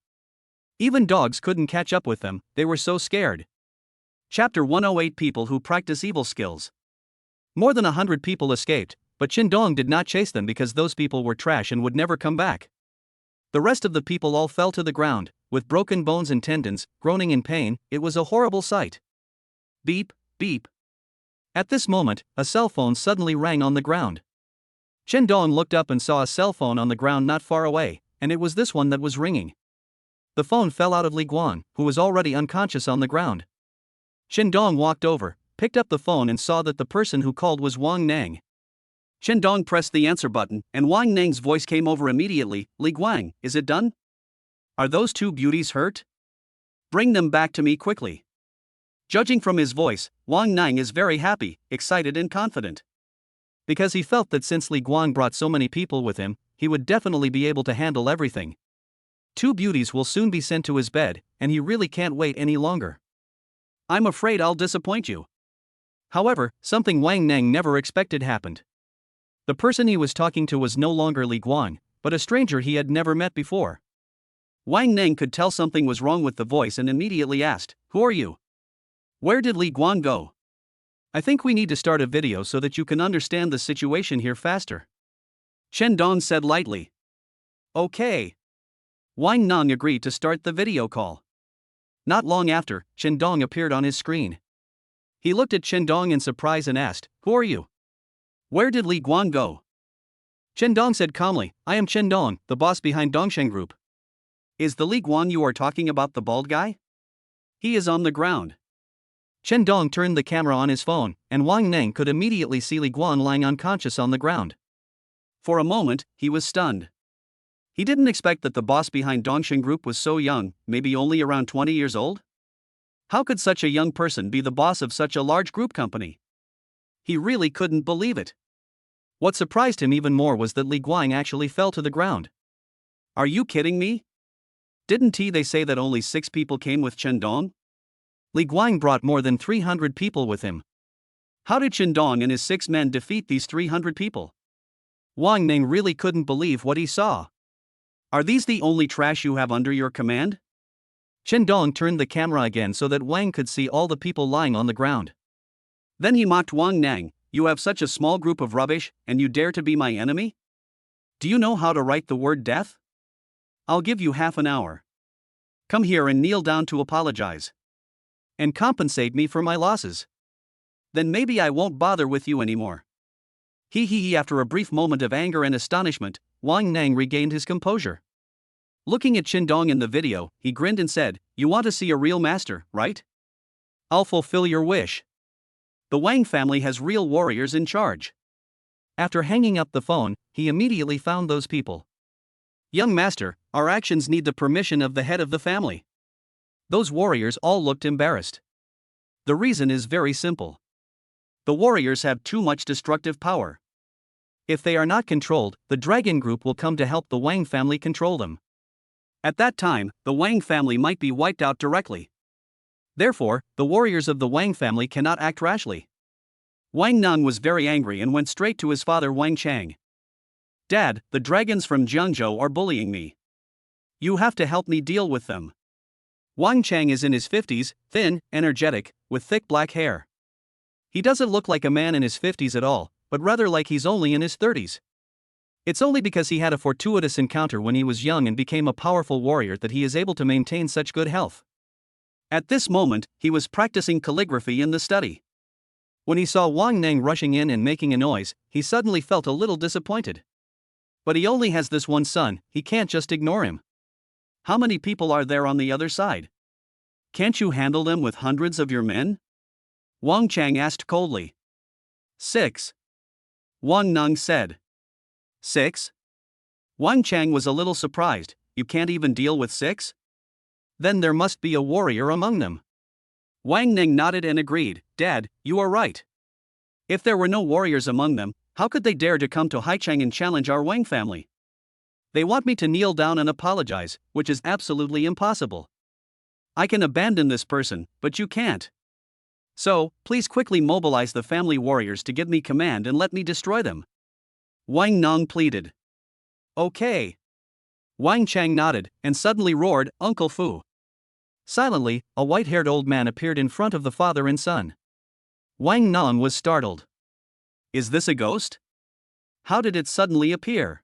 Even dogs couldn't catch up with them, they were so scared. Chapter 108 People who practice evil skills. More than 100 people escaped, but Shindong did not chase them because those people were trash and would never come back. The rest of the people all fell to the ground, with broken bones and tendons, groaning in pain. It was a horrible sight. Beep, beep. At this moment, a cell phone suddenly rang on the ground. Shindong looked up and saw a cell phone on the ground not far away, and it was this one that was ringing. The phone fell out of Li Guang, who was already unconscious on the ground. Shindong walked over, picked up the phone and saw that the person who called was Wang Nang. Shindong pressed the answer button, and Wang Nang's voice came over immediately. Li Guang, is it done? Are those two beauties hurt? Bring them back to me quickly. Judging from his voice, Wang Nang is very happy, excited and confident. Because he felt that since Li Guang brought so many people with him, he would definitely be able to handle everything. Two beauties will soon be sent to his bed, and he really can't wait any longer. I'm afraid I'll disappoint you. However, something Wang Nang never expected happened. The person he was talking to was no longer Li Guang, but a stranger he had never met before. Wang Nang could tell something was wrong with the voice and immediately asked, "Who are you? Where did Li Guang go?" I think we need to start a video so that you can understand the situation here faster. Shindong said lightly. Okay. Wang Nang agreed to start the video call. Not long after, Shindong appeared on his screen. He looked at Shindong in surprise and asked, "Who are you? Where did Li Guang go?" Shindong said calmly, "I am Shindong, the boss behind Dongsheng Group." Is the Li Guang you are talking about the bald guy? He is on the ground. Shindong turned the camera on his phone, and Wang Nang could immediately see Li Guang lying unconscious on the ground. For a moment, he was stunned. He didn't expect that the boss behind Dongsheng Group was so young, maybe only around 20 years old? How could such a young person be the boss of such a large group company? He really couldn't believe it. What surprised him even more was that Li Guang actually fell to the ground. Are you kidding me? Didn't they say that only 6 people came with Shindong? Li Guang brought more than 300 people with him. How did Shindong and his 6 men defeat these 300 people? Wang Nang really couldn't believe what he saw. Are these the only trash you have under your command? Shindong turned the camera again so that Wang could see all the people lying on the ground. Then he mocked Wang Nang, "You have such a small group of rubbish, and you dare to be my enemy? Do you know how to write the word death? I'll give you half an hour. Come here and kneel down to apologize. And compensate me for my losses. Then maybe I won't bother with you anymore." After a brief moment of anger and astonishment, Wang Nang regained his composure. Looking at Shindong in the video, he grinned and said, "You want to see a real master, right? I'll fulfill your wish. The Wang family has real warriors in charge." After hanging up the phone, he immediately found those people. "Young master, our actions need the permission of the head of the family." Those warriors all looked embarrassed. The reason is very simple. The warriors have too much destructive power. If they are not controlled, the dragon group will come to help the Wang family control them. At that time, the Wang family might be wiped out directly. Therefore, the warriors of the Wang family cannot act rashly. Wang Neng was very angry and went straight to his father Wang Chang. Dad, the dragons from Jiangzhou are bullying me. You have to help me deal with them. Wang Chang is in his 50s, thin, energetic, with thick black hair. He doesn't look like a man in his 50s at all, but rather like he's only in his 30s. It's only because he had a fortuitous encounter when he was young and became a powerful warrior that he is able to maintain such good health. At this moment, he was practicing calligraphy in the study. When he saw Wang Neng rushing in and making a noise, he suddenly felt a little disappointed. But he only has this one son, he can't just ignore him. How many people are there on the other side? Can't you handle them with hundreds of your men? Wang Chang asked coldly. 6. Wang Neng said. 6? Wang Chang was a little surprised. You can't even deal with 6? Then there must be a warrior among them. Wang Neng nodded and agreed. Dad, you are right. If there were no warriors among them, how could they dare to come to Haichang and challenge our Wang family? They want me to kneel down and apologize, which is absolutely impossible. I can abandon this person, but you can't. So, please quickly mobilize the family warriors to give me command and let me destroy them. Wang Neng pleaded. Okay. Wang Chang nodded, and suddenly roared, Uncle Fu. Silently, a white-haired old man appeared in front of the father and son. Wang Neng was startled. Is this a ghost? How did it suddenly appear?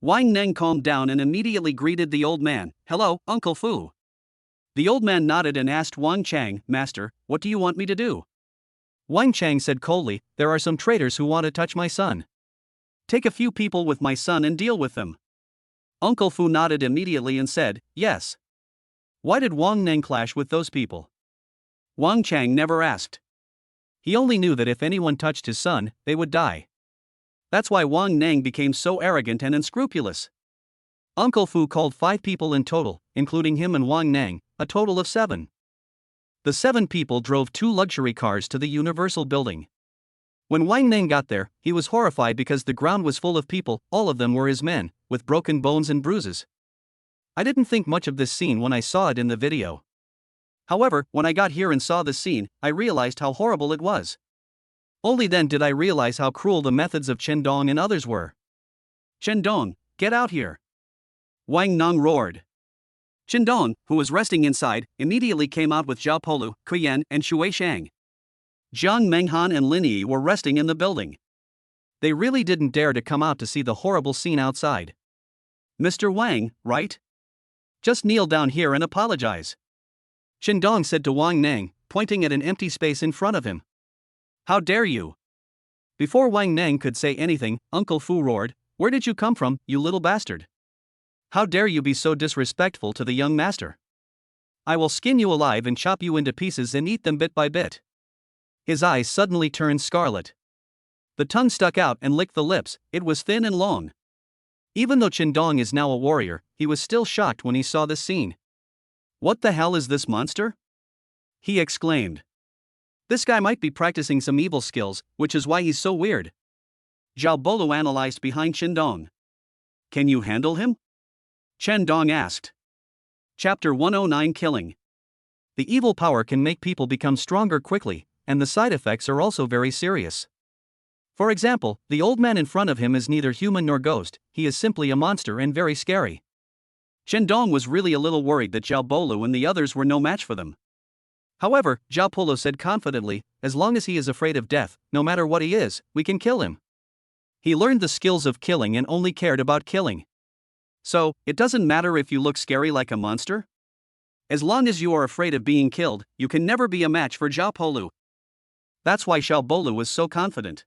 Wang Neng calmed down and immediately greeted the old man. Hello, Uncle Fu. The old man nodded and asked Wang Chang, Master, what do you want me to do? Wang Chang said coldly, there are some traitors who want to touch my son. Take a few people with my son and deal with them. Uncle Fu nodded immediately and said, yes. Why did Wang Neng clash with those people? Wang Chang never asked. He only knew that if anyone touched his son, they would die. That's why Wang Neng became so arrogant and unscrupulous. Uncle Fu called 5 people in total, including him and Wang Neng, a total of 7. The 7 people drove 2 luxury cars to the Universal building. When Wang Neng got there, he was horrified because the ground was full of people, all of them were his men, with broken bones and bruises. I didn't think much of this scene when I saw it in the video. However, when I got here and saw the scene, I realized how horrible it was. Only then did I realize how cruel the methods of Chen Dong and others were. Chen Dong, get out here! Wang Neng roared. Chen Dong, who was resting inside, immediately came out with Zhao Polu, Kuyan, and Shui Shang. Jiang Menghan and Lin Yi were resting in the building. They really didn't dare to come out to see the horrible scene outside. Mr. Wang, right? Just kneel down here and apologize. Chen Dong said to Wang Neng, pointing at an empty space in front of him. How dare you? Before Wang Neng could say anything, Uncle Fu roared, where did you come from, you little bastard? How dare you be so disrespectful to the young master? I will skin you alive and chop you into pieces and eat them bit by bit. His eyes suddenly turned scarlet. The tongue stuck out and licked the lips, it was thin and long. Even though Chen Dong is now a warrior, he was still shocked when he saw this scene. What the hell is this monster? He exclaimed. This guy might be practicing some evil skills, which is why he's so weird. Zhao Bolu analyzed behind Chen Dong. Can you handle him? Chen Dong asked. Chapter 109 Killing. The evil power can make people become stronger quickly, and the side effects are also very serious. For example, the old man in front of him is neither human nor ghost, he is simply a monster and very scary. Chen Dong was really a little worried that Zhao Bolu and the others were no match for them. However, Zhao Polo said confidently, as long as he is afraid of death, no matter what he is, we can kill him. He learned the skills of killing and only cared about killing. So, it doesn't matter if you look scary like a monster? As long as you are afraid of being killed, you can never be a match for Zhao Polu. That's why Xiao Bolu was so confident.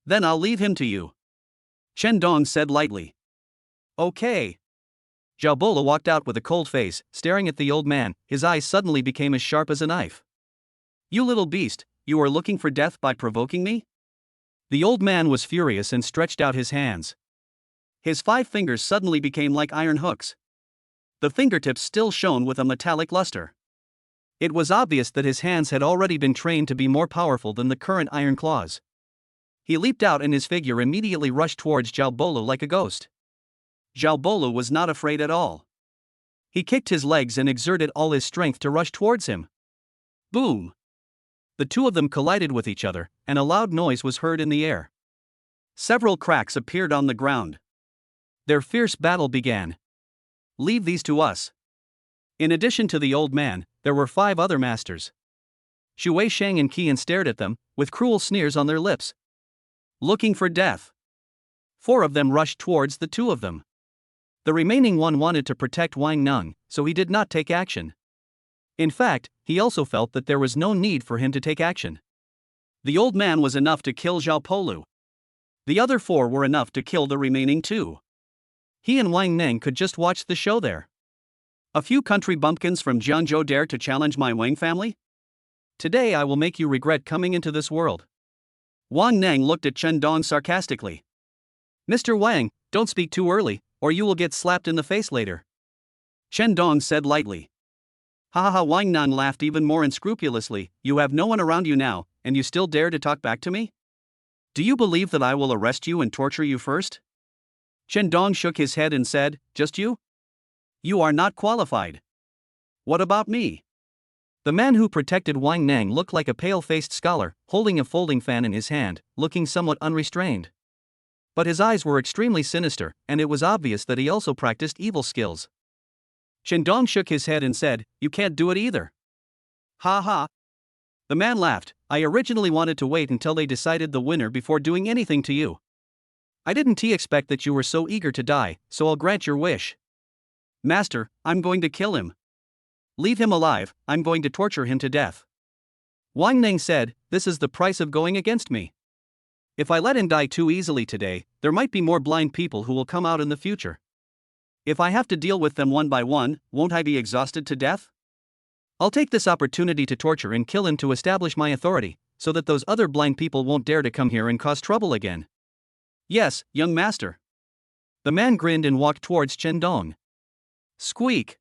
Then I'll leave him to you. Chen Dong said lightly. Okay. Zhao Bolu walked out with a cold face, staring at the old man, his eyes suddenly became as sharp as a knife. You little beast, you are looking for death by provoking me? The old man was furious and stretched out his hands. His 5 fingers suddenly became like iron hooks. The fingertips still shone with a metallic luster. It was obvious that his hands had already been trained to be more powerful than the current iron claws. He leaped out and his figure immediately rushed towards Zhao Bolu like a ghost. Zhao Bolu was not afraid at all. He kicked his legs and exerted all his strength to rush towards him. Boom! The two of them collided with each other, and a loud noise was heard in the air. Several cracks appeared on the ground. Their fierce battle began. Leave these to us. In addition to the old man, there were 5 other masters. Xu Wei, Shang and Qian stared at them, with cruel sneers on their lips. Looking for death. 4 of them rushed towards the 2 of them. The remaining one wanted to protect Wang Neng, so he did not take action. In fact, he also felt that there was no need for him to take action. The old man was enough to kill Zhao Bolu. The other 4 were enough to kill the remaining 2. He and Wang Neng could just watch the show there. A few country bumpkins from Jiangzhou dare to challenge my Wang family? Today I will make you regret coming into this world. Wang Neng looked at Chen Dong sarcastically. Mr. Wang, don't speak too early, or you will get slapped in the face later. Chen Dong said lightly. Ha ha! Wang Neng laughed even more unscrupulously. You have no one around you now, and you still dare to talk back to me? Do you believe that I will arrest you and torture you first? Chen Dong shook his head and said, Just you? You are not qualified. What about me? The man who protected Wang Neng looked like a pale-faced scholar, holding a folding fan in his hand, looking somewhat unrestrained. But his eyes were extremely sinister, and it was obvious that he also practiced evil skills. Chen Dong shook his head and said, You can't do it either. Ha ha. The man laughed. I originally wanted to wait until they decided the winner before doing anything to you. I didn't expect that you were so eager to die, so I'll grant your wish. Master, I'm going to kill him. Leave him alive, I'm going to torture him to death. Wang Neng said, This is the price of going against me. If I let him die too easily today, there might be more blind people who will come out in the future. If I have to deal with them one by one, won't I be exhausted to death? I'll take this opportunity to torture and kill him to establish my authority, so that those other blind people won't dare to come here and cause trouble again. Yes, young master. The man grinned and walked towards Chen Dong. Squeak!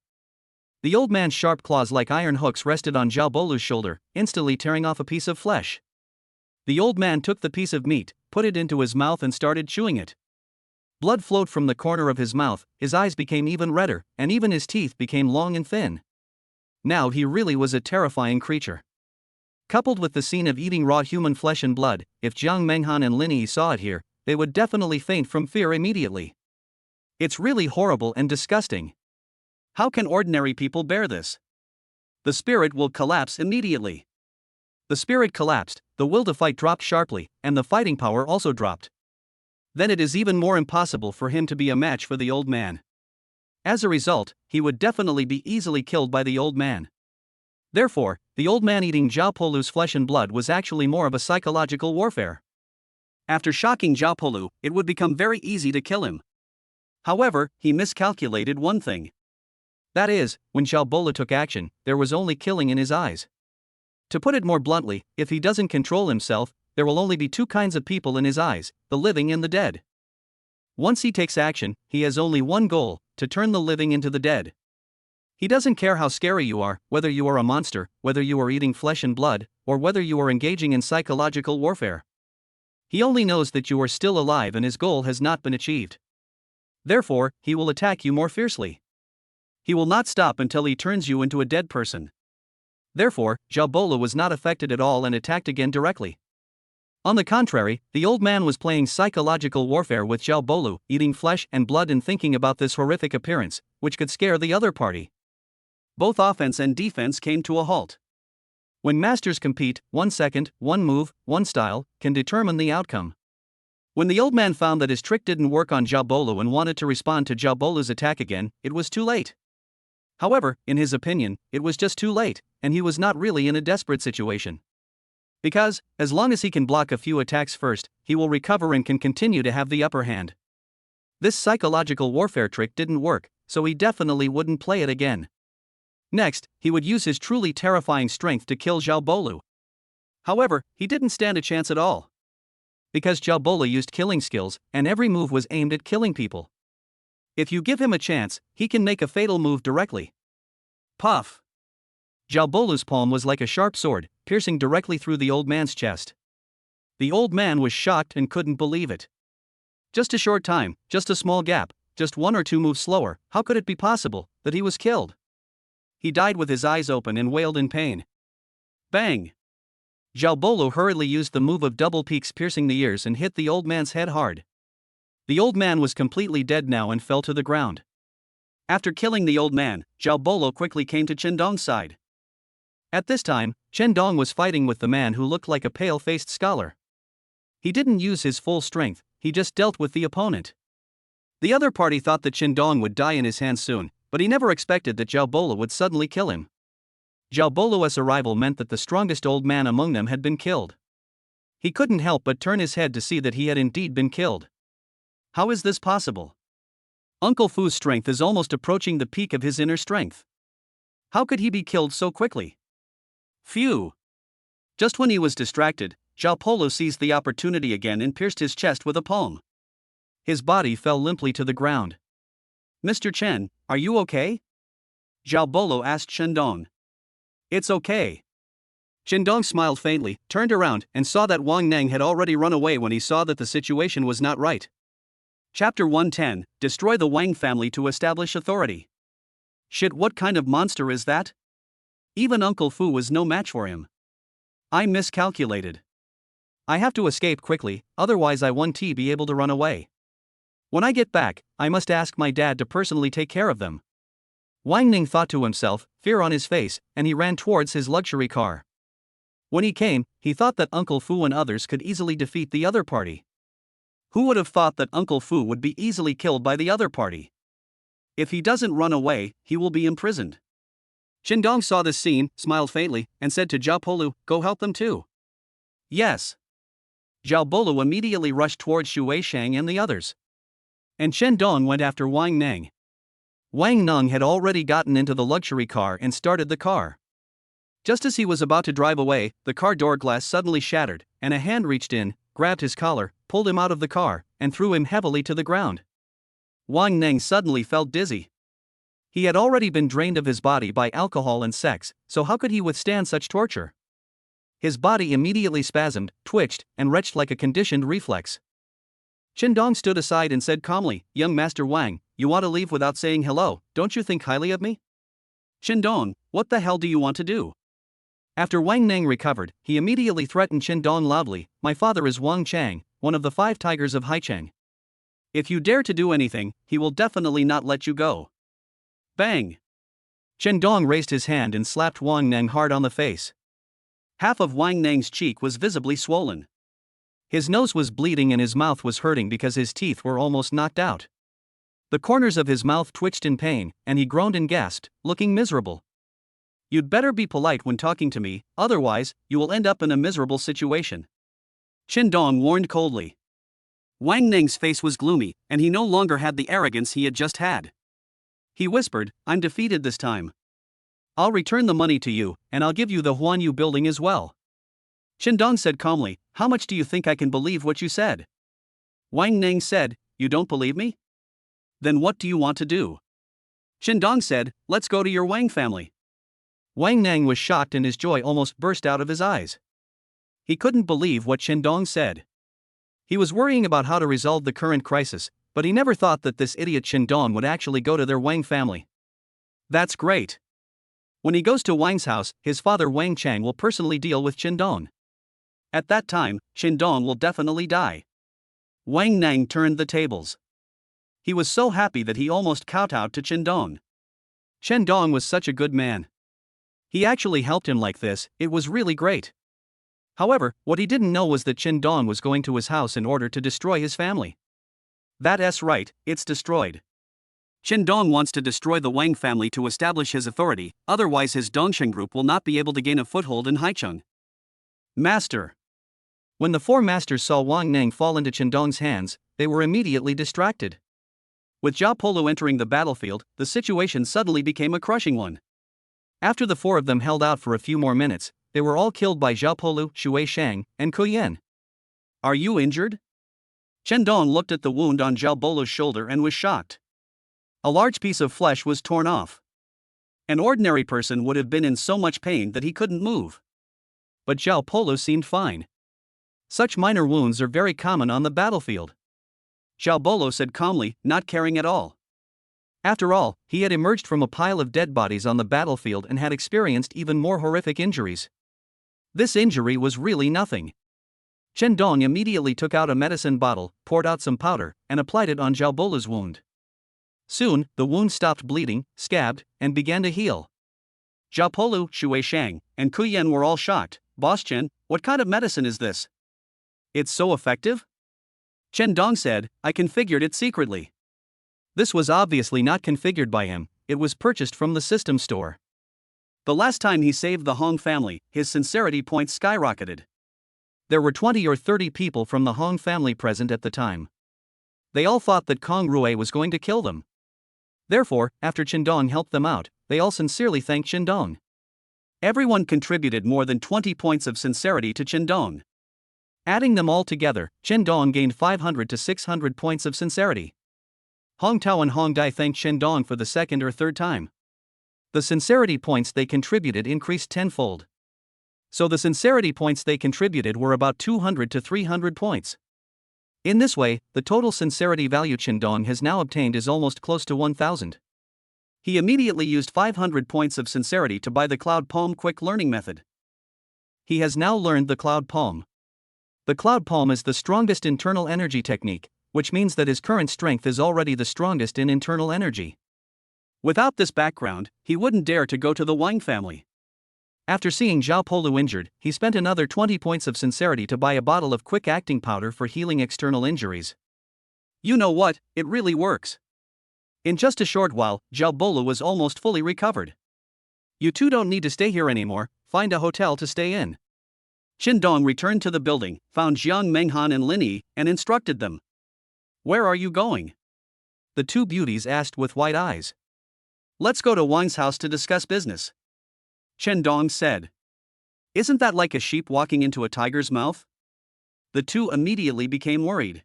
The old man's sharp claws like iron hooks rested on Zhao Bolu's shoulder, instantly tearing off a piece of flesh. The old man took the piece of meat, put it into his mouth and started chewing it. Blood flowed from the corner of his mouth, his eyes became even redder, and even his teeth became long and thin. Now he really was a terrifying creature. Coupled with the scene of eating raw human flesh and blood, if Jiang Menghan and Lin Yi saw it here, they would definitely faint from fear immediately. It's really horrible and disgusting. How can ordinary people bear this? The spirit will collapse immediately. The spirit collapsed, the will to fight dropped sharply, and the fighting power also dropped. Then it is even more impossible for him to be a match for the old man. As a result, he would definitely be easily killed by the old man. Therefore, the old man eating Zhao Bolu's flesh and blood was actually more of a psychological warfare. After shocking Zhao Bolu, it would become very easy to kill him. However, he miscalculated one thing. That is, when Zhao Bolu took action, there was only killing in his eyes. To put it more bluntly, if he doesn't control himself, there will only be 2 kinds of people in his eyes, the living and the dead. Once he takes action, he has only one goal, to turn the living into the dead. He doesn't care how scary you are, whether you are a monster, whether you are eating flesh and blood, or whether you are engaging in psychological warfare. He only knows that you are still alive and his goal has not been achieved. Therefore, he will attack you more fiercely. He will not stop until he turns you into a dead person. Therefore, Zhao Bolu was not affected at all and attacked again directly. On the contrary, the old man was playing psychological warfare with Zhao Bolu, eating flesh and blood and thinking about this horrific appearance, which could scare the other party. Both offense and defense came to a halt. When masters compete, 1 second, 1 move, 1 style, can determine the outcome. When the old man found that his trick didn't work on Zhao Bolu and wanted to respond to Zhao Bolu's attack again, it was too late. However, in his opinion, it was just too late, and he was not really in a desperate situation. Because, as long as he can block a few attacks first, he will recover and can continue to have the upper hand. This psychological warfare trick didn't work, so he definitely wouldn't play it again. Next, he would use his truly terrifying strength to kill Zhao Bolu. However, he didn't stand a chance at all. Because Zhao Bolu used killing skills, and every move was aimed at killing people. If you give him a chance, he can make a fatal move directly. Puff! Zhao Bolu's palm was like a sharp sword, piercing directly through the old man's chest. The old man was shocked and couldn't believe it. Just a short time, just a small gap, just one or two moves slower, how could it be possible that he was killed? He died with his eyes open and wailed in pain. Bang! Zhao Bolo hurriedly used the move of double peaks, piercing the ears, and hit the old man's head hard. The old man was completely dead now and fell to the ground. After killing the old man, Zhao Bolo quickly came to Chen Dong's side. At this time, Chen Dong was fighting with the man who looked like a pale-faced scholar. He didn't use his full strength, he just dealt with the opponent. The other party thought that Chen Dong would die in his hands soon, but he never expected that Zhao Bolo would suddenly kill him. Zhao Bolo's arrival meant that the strongest old man among them had been killed. He couldn't help but turn his head to see that he had indeed been killed. How is this possible? Uncle Fu's strength is almost approaching the peak of his inner strength. How could he be killed so quickly? Phew! Just when he was distracted, Zhao Bolo seized the opportunity again and pierced his chest with a palm. His body fell limply to the ground. Mr. Chen, are you okay? Zhao Bolo asked Chen Dong. It's okay. Chen Dong smiled faintly, turned around, and saw that Wang Neng had already run away when he saw that the situation was not right. Chapter 110, Destroy the Wang family to establish authority. Shit, what kind of monster is that? Even Uncle Fu was no match for him. I miscalculated. I have to escape quickly, otherwise I won't be able to run away. When I get back, I must ask my dad to personally take care of them. Wang Ning thought to himself, fear on his face, and he ran towards his luxury car. When he came, he thought that Uncle Fu and others could easily defeat the other party. Who would have thought that Uncle Fu would be easily killed by the other party? If he doesn't run away, he will be imprisoned. Chen Dong saw this scene, smiled faintly, and said to Zhao Bolo, go help them too. Yes. Zhao Bolo immediately rushed towards Xu Weishang and the others. And Chen Dong went after Wang Neng. Wang Neng had already gotten into the luxury car and started the car. Just as he was about to drive away, the car door glass suddenly shattered, and a hand reached in, grabbed his collar, pulled him out of the car, and threw him heavily to the ground. Wang Neng suddenly felt dizzy. He had already been drained of his body by alcohol and sex, so how could he withstand such torture? His body immediately spasmed, twitched, and retched like a conditioned reflex. Chen Dong stood aside and said calmly, young Master Wang, you want to leave without saying hello, don't you think highly of me? Chen Dong, what the hell do you want to do? After Wang Neng recovered, he immediately threatened Chen Dong loudly, my father is Wang Chang, one of the 5 tigers of Haicheng. If you dare to do anything, he will definitely not let you go. Bang! Chen Dong raised his hand and slapped Wang Neng hard on the face. Half of Wang Neng's cheek was visibly swollen. His nose was bleeding and his mouth was hurting because his teeth were almost knocked out. The corners of his mouth twitched in pain, and he groaned and gasped, looking miserable. You'd better be polite when talking to me, otherwise, you will end up in a miserable situation. Chen Dong warned coldly. Wang Neng's face was gloomy, and he no longer had the arrogance he had just had. He whispered, I'm defeated this time. I'll return the money to you, and I'll give you the Huanyu building as well. Chen Dong said calmly, how much do you think I can believe what you said? Wang Neng said, you don't believe me? Then what do you want to do? Chen Dong said, let's go to your Wang family. Wang Neng was shocked and his joy almost burst out of his eyes. He couldn't believe what Chen Dong said. He was worrying about how to resolve the current crisis, but he never thought that this idiot Chen Dong would actually go to their Wang family. That's great. When he goes to Wang's house, his father Wang Chang will personally deal with Chen Dong. At that time, Chen Dong will definitely die. Wang Neng turned the tables. He was so happy that he almost kowtowed to Chen Dong. Chen Dong was such a good man. He actually helped him like this, it was really great. However, what he didn't know was that Chen Dong was going to his house in order to destroy his family. That's right, it's destroyed. Chen Dong wants to destroy the Wang family to establish his authority, otherwise his Dongsheng group will not be able to gain a foothold in Haicheng. Master. When the 4 masters saw Wang Neng fall into Chen Dong's hands, they were immediately distracted. With Zhao Bolo entering the battlefield, the situation suddenly became a crushing one. After the 4 of them held out for a few more minutes, they were all killed by Zhao Bolo, Xu Weishang, and Ku Yan. Are you injured? Chen Dong looked at the wound on Zhao Bolo's shoulder and was shocked. A large piece of flesh was torn off. An ordinary person would have been in so much pain that he couldn't move. But Zhao Bolo seemed fine. Such minor wounds are very common on the battlefield. Xiao Bolo said calmly, not caring at all. After all, he had emerged from a pile of dead bodies on the battlefield and had experienced even more horrific injuries. This injury was really nothing. Chen Dong immediately took out a medicine bottle, poured out some powder, and applied it on Xiao Bolo's wound. Soon, the wound stopped bleeding, scabbed, and began to heal. Xiao Bolo, Shui Shang, and Kuyen were all shocked. Boss Chen, what kind of medicine is this? It's so effective? Chen Dong said, I configured it secretly. This was obviously not configured by him, it was purchased from the system store. The last time he saved the Hong family, his sincerity points skyrocketed. There were 20 or 30 people from the Hong family present at the time. They all thought that Kong Rui was going to kill them. Therefore, after Chen Dong helped them out, they all sincerely thanked Chen Dong. Everyone contributed more than 20 points of sincerity to Chen Dong. Adding them all together, Chen Dong gained 500 to 600 points of sincerity. Hong Tao and Hong Dai thanked Chen Dong for the second or third time. The sincerity points they contributed increased tenfold. So the sincerity points they contributed were about 200 to 300 points. In this way, the total sincerity value Chen Dong has now obtained is almost close to 1,000. He immediately used 500 points of sincerity to buy the Cloud Palm quick learning method. He has now learned the Cloud Palm. The Cloud Palm is the strongest internal energy technique, which means that his current strength is already the strongest in internal energy. Without this background, he wouldn't dare to go to the Wang family. After seeing Xiao Polu injured, he spent another 20 points of sincerity to buy a bottle of quick-acting powder for healing external injuries. You know what, it really works. In just a short while, Xiao Bolo was almost fully recovered. You two don't need to stay here anymore, find a hotel to stay in. Chen Dong returned to the building, found Jiang Menghan and Lin Yi, and instructed them. Where are you going? The two beauties asked with wide eyes. Let's go to Wang's house to discuss business. Chen Dong said. Isn't that like a sheep walking into a tiger's mouth? The two immediately became worried.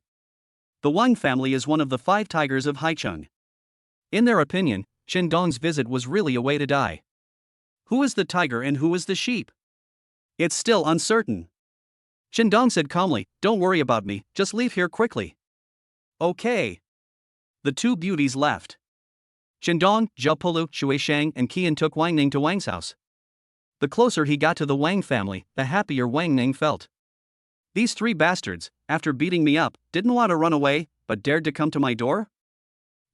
The Wang family is one of the 5 tigers of Haicheng. In their opinion, Chen Dong's visit was really a way to die. Who is the tiger and who is the sheep? It's still uncertain. Chen Dong said calmly, don't worry about me, just leave here quickly. Okay. The two beauties left. Chen Dong, Xiao Polu, Shui Shang, and Qian took Wang Ning to Wang's house. The closer he got to the Wang family, the happier Wang Ning felt. These 3 bastards, after beating me up, didn't want to run away, but dared to come to my door?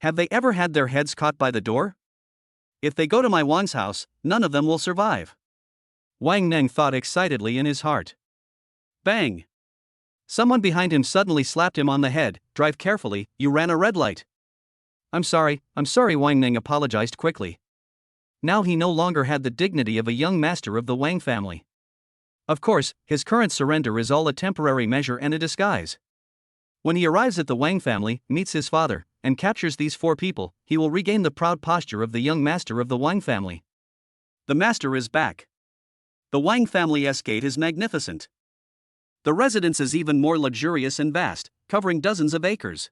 Have they ever had their heads caught by the door? If they go to my Wang's house, none of them will survive. Wang Ning thought excitedly in his heart. Bang! Someone behind him suddenly slapped him on the head. Drive carefully, you ran a red light. I'm sorry, Wang Ning apologized quickly. Now he no longer had the dignity of a young master of the Wang family. Of course, his current surrender is all a temporary measure and a disguise. When he arrives at the Wang family, meets his father, and captures these 4 people, he will regain the proud posture of the young master of the Wang family. The master is back. The Wang family's gate is magnificent. The residence is even more luxurious and vast, covering dozens of acres.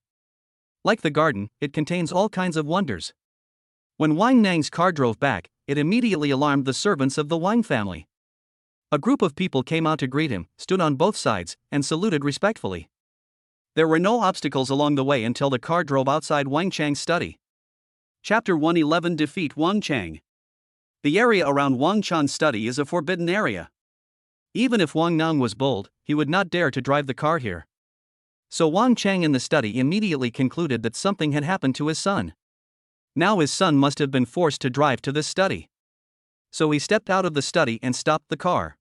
Like the garden, it contains all kinds of wonders. When Wang Nang's car drove back, it immediately alarmed the servants of the Wang family. A group of people came out to greet him, stood on both sides, and saluted respectfully. There were no obstacles along the way until the car drove outside Wang Chang's study. Chapter 111 Defeat Wang Chang. The area around Wang Chang's study is a forbidden area. Even if Wang Nang was bold, he would not dare to drive the car here. So Wang Chang in the study immediately concluded that something had happened to his son. Now his son must have been forced to drive to this study. So he stepped out of the study and stopped the car.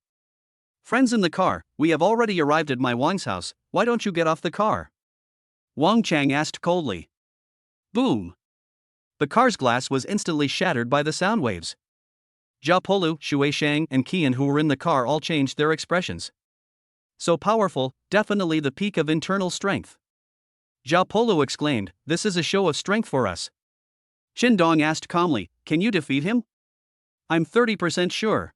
Friends in the car, we have already arrived at my Wang's house, why don't you get off the car? Wang Chang asked coldly. Boom! The car's glass was instantly shattered by the sound waves. Xiao Polu, Shui Shang, and Qian who were in the car all changed their expressions. So powerful, definitely the peak of internal strength. Xiao Polu exclaimed, this is a show of strength for us. Chen Dong asked calmly, can you defeat him? I'm 30% sure,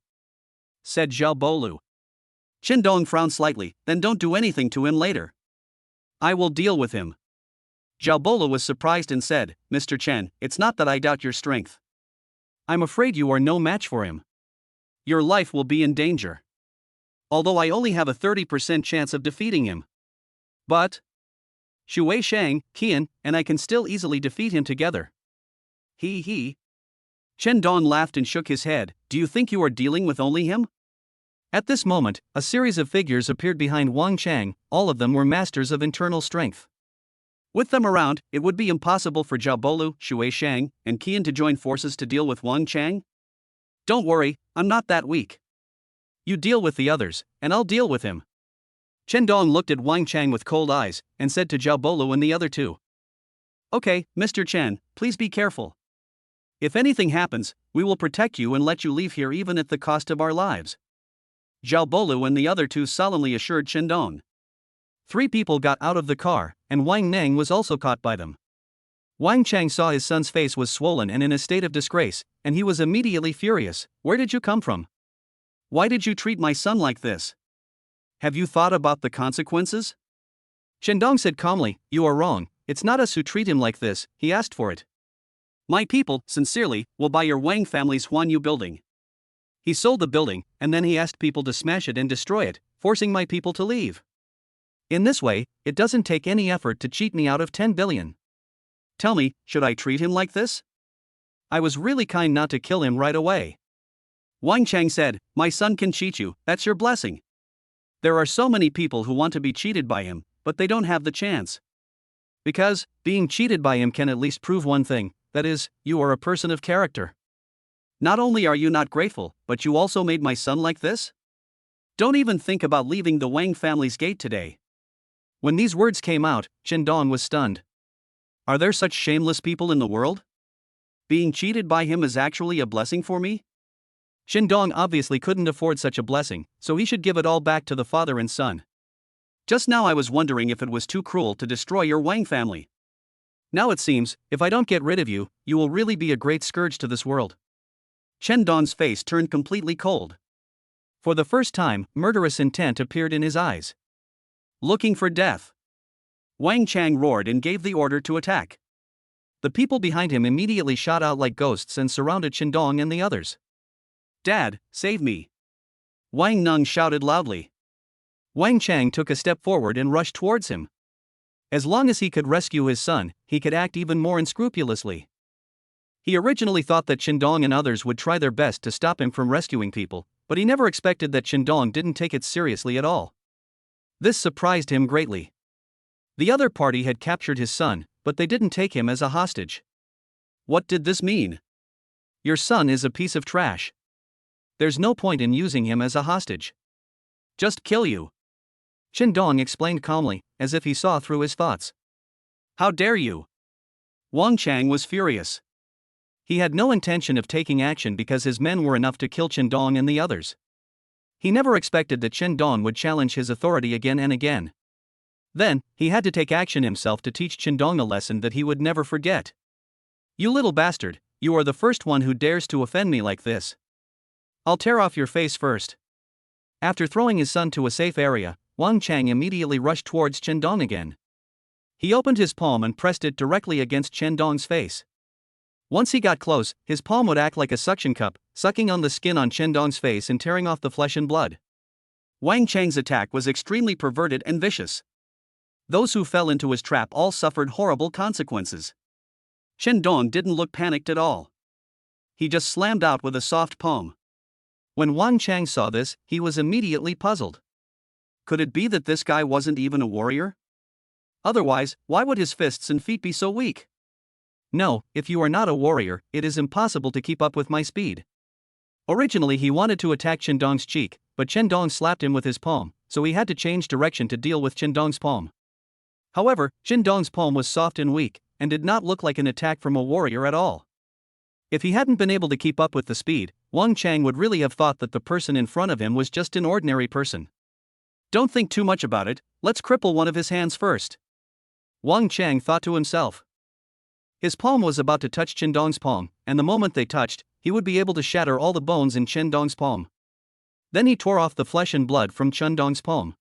said Xiao Bolu. Chen Dong frowned slightly, then don't do anything to him later. I will deal with him. Xiao Bolu was surprised and said, Mr. Chen, it's not that I doubt your strength. I'm afraid you are no match for him. Your life will be in danger. although I only have a 30% chance of defeating him. But Xu Shang, Qian, and I can still easily defeat him together. He. Chen Dong laughed and shook his head. Do you think you are dealing with only him? At this moment, a series of figures appeared behind Wang Chang. All of them were masters of internal strength. With them around, it would be impossible for Zhao Bolu, Xu Shang, and Qian to join forces to deal with Wang Chang. Don't worry, I'm not that weak. You deal with the others, and I'll deal with him. Chen Dong looked at Wang Chang with cold eyes, and said to Zhao Bolu and the other two. Okay, Mr. Chen, please be careful. If anything happens, we will protect you and let you leave here even at the cost of our lives. Zhao Bolu and the other two solemnly assured Chen Dong. 3 people got out of the car, and Wang Neng was also caught by them. Wang Chang saw his son's face was swollen and in a state of disgrace, and he was immediately furious. Where did you come from? Why did you treat my son like this? Have you thought about the consequences? Chen Dong said calmly, you are wrong, it's not us who treat him like this, he asked for it. My people, sincerely, will buy your Wang family's Huanyu building. He sold the building, and then he asked people to smash it and destroy it, forcing my people to leave. In this way, it doesn't take any effort to cheat me out of 10 billion. Tell me, should I treat him like this? I was really kind not to kill him right away. Wang Chang said, my son can cheat you, that's your blessing. There are so many people who want to be cheated by him, but they don't have the chance. Because, being cheated by him can at least prove one thing, that is, you are a person of character. Not only are you not grateful, but you also made my son like this? Don't even think about leaving the Wang family's gate today. When these words came out, Chen Dong was stunned. Are there such shameless people in the world? Being cheated by him is actually a blessing for me? Chen Dong obviously couldn't afford such a blessing, so he should give it all back to the father and son. Just now I was wondering if it was too cruel to destroy your Wang family. Now it seems, if I don't get rid of you, you will really be a great scourge to this world. Chen Dong's face turned completely cold. For the first time, murderous intent appeared in his eyes. Looking for death. Wang Chang roared and gave the order to attack. The people behind him immediately shot out like ghosts and surrounded Chen Dong and the others. Dad, save me! Wang Neng shouted loudly. Wang Chang took a step forward and rushed towards him. As long as he could rescue his son, he could act even more unscrupulously. He originally thought that Chen Dong and others would try their best to stop him from rescuing people, but he never expected that Chen Dong didn't take it seriously at all. This surprised him greatly. The other party had captured his son, but they didn't take him as a hostage. What did this mean? Your son is a piece of trash. There's no point in using him as a hostage. Just kill you. Chen Dong explained calmly, as if he saw through his thoughts. How dare you? Wang Chang was furious. He had no intention of taking action because his men were enough to kill Chen Dong and the others. He never expected that Chen Dong would challenge his authority again and again. Then, he had to take action himself to teach Chen Dong a lesson that he would never forget. You little bastard, you are the first one who dares to offend me like this. I'll tear off your face first. After throwing his son to a safe area, Wang Chang immediately rushed towards Chen Dong again. He opened his palm and pressed it directly against Chen Dong's face. Once he got close, his palm would act like a suction cup, sucking on the skin on Chen Dong's face and tearing off the flesh and blood. Wang Chang's attack was extremely perverted and vicious. Those who fell into his trap all suffered horrible consequences. Chen Dong didn't look panicked at all. He just slammed out with a soft palm. When Wang Chang saw this, he was immediately puzzled. Could it be that this guy wasn't even a warrior? Otherwise, why would his fists and feet be so weak? No, if you are not a warrior, it is impossible to keep up with my speed. Originally he wanted to attack Chen Dong's cheek, but Chen Dong slapped him with his palm, so he had to change direction to deal with Chen Dong's palm. However, Chen Dong's palm was soft and weak, and did not look like an attack from a warrior at all. If he hadn't been able to keep up with the speed, Wang Chang would really have thought that the person in front of him was just an ordinary person. Don't think too much about it, let's cripple one of his hands first. Wang Chang thought to himself. His palm was about to touch Chen Dong's palm, and the moment they touched, he would be able to shatter all the bones in Chen Dong's palm. Then he tore off the flesh and blood from Chen Dong's palm.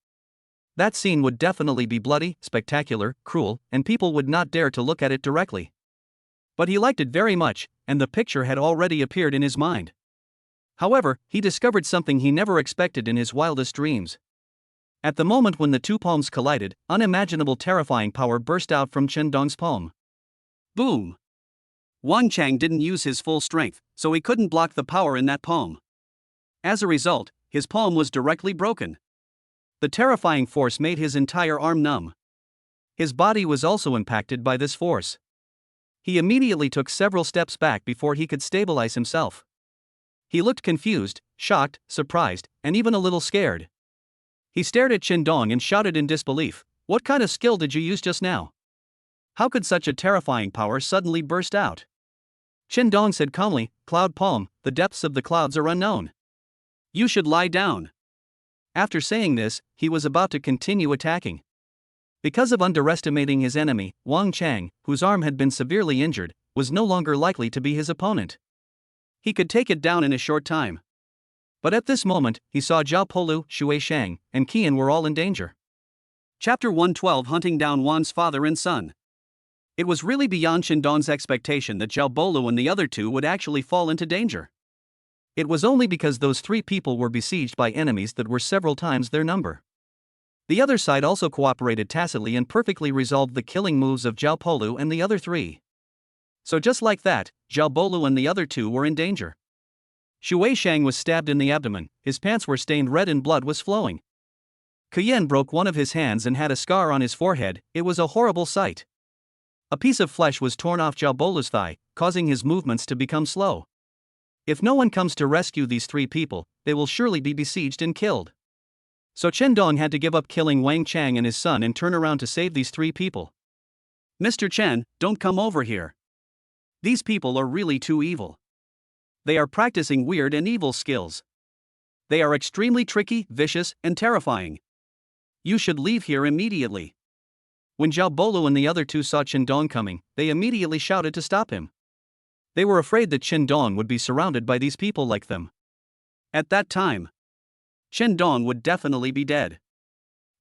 That scene would definitely be bloody, spectacular, cruel, and people would not dare to look at it directly. But he liked it very much, and the picture had already appeared in his mind. However, he discovered something he never expected in his wildest dreams. At the moment when the two palms collided, unimaginable terrifying power burst out from Chen Dong's palm. Boom! Wang Chang didn't use his full strength, so he couldn't block the power in that palm. As a result, his palm was directly broken. The terrifying force made his entire arm numb. His body was also impacted by this force. He immediately took several steps back before he could stabilize himself. He looked confused, shocked, surprised, and even a little scared. He stared at Chen Dong and shouted in disbelief, "What kind of skill did you use just now? How could such a terrifying power suddenly burst out?" Chen Dong said calmly, "Cloud Palm, the depths of the clouds are unknown. You should lie down." After saying this, he was about to continue attacking. Because of underestimating his enemy, Wang Chang, whose arm had been severely injured, was no longer likely to be his opponent. He could take it down in a short time. But at this moment, he saw Zhao Polu, Shui Shang, and Qian were all in danger. Chapter 112 Hunting Down Wan's Father and Son. It was really beyond Chen Dong's expectation that Zhao Bolu and the other two would actually fall into danger. It was only because those three people were besieged by enemies that were several times their number. The other side also cooperated tacitly and perfectly resolved the killing moves of Zhao Polu and the other three. So just like that, Zhao Bolu and the other two were in danger. Shui Shang was stabbed in the abdomen, his pants were stained red and blood was flowing. Qian broke one of his hands and had a scar on his forehead. It was a horrible sight. A piece of flesh was torn off Zhao Bolu's thigh, causing his movements to become slow. If no one comes to rescue these three people, they will surely be besieged and killed. So Chen Dong had to give up killing Wang Chang and his son and turn around to save these three people. "Mr. Chen, don't come over here. These people are really too evil. They are practicing weird and evil skills. They are extremely tricky, vicious, and terrifying. You should leave here immediately." When Zhao Bolu and the other two saw Chen Dong coming, they immediately shouted to stop him. They were afraid that Chen Dong would be surrounded by these people like them. At that time, Chen Dong would definitely be dead.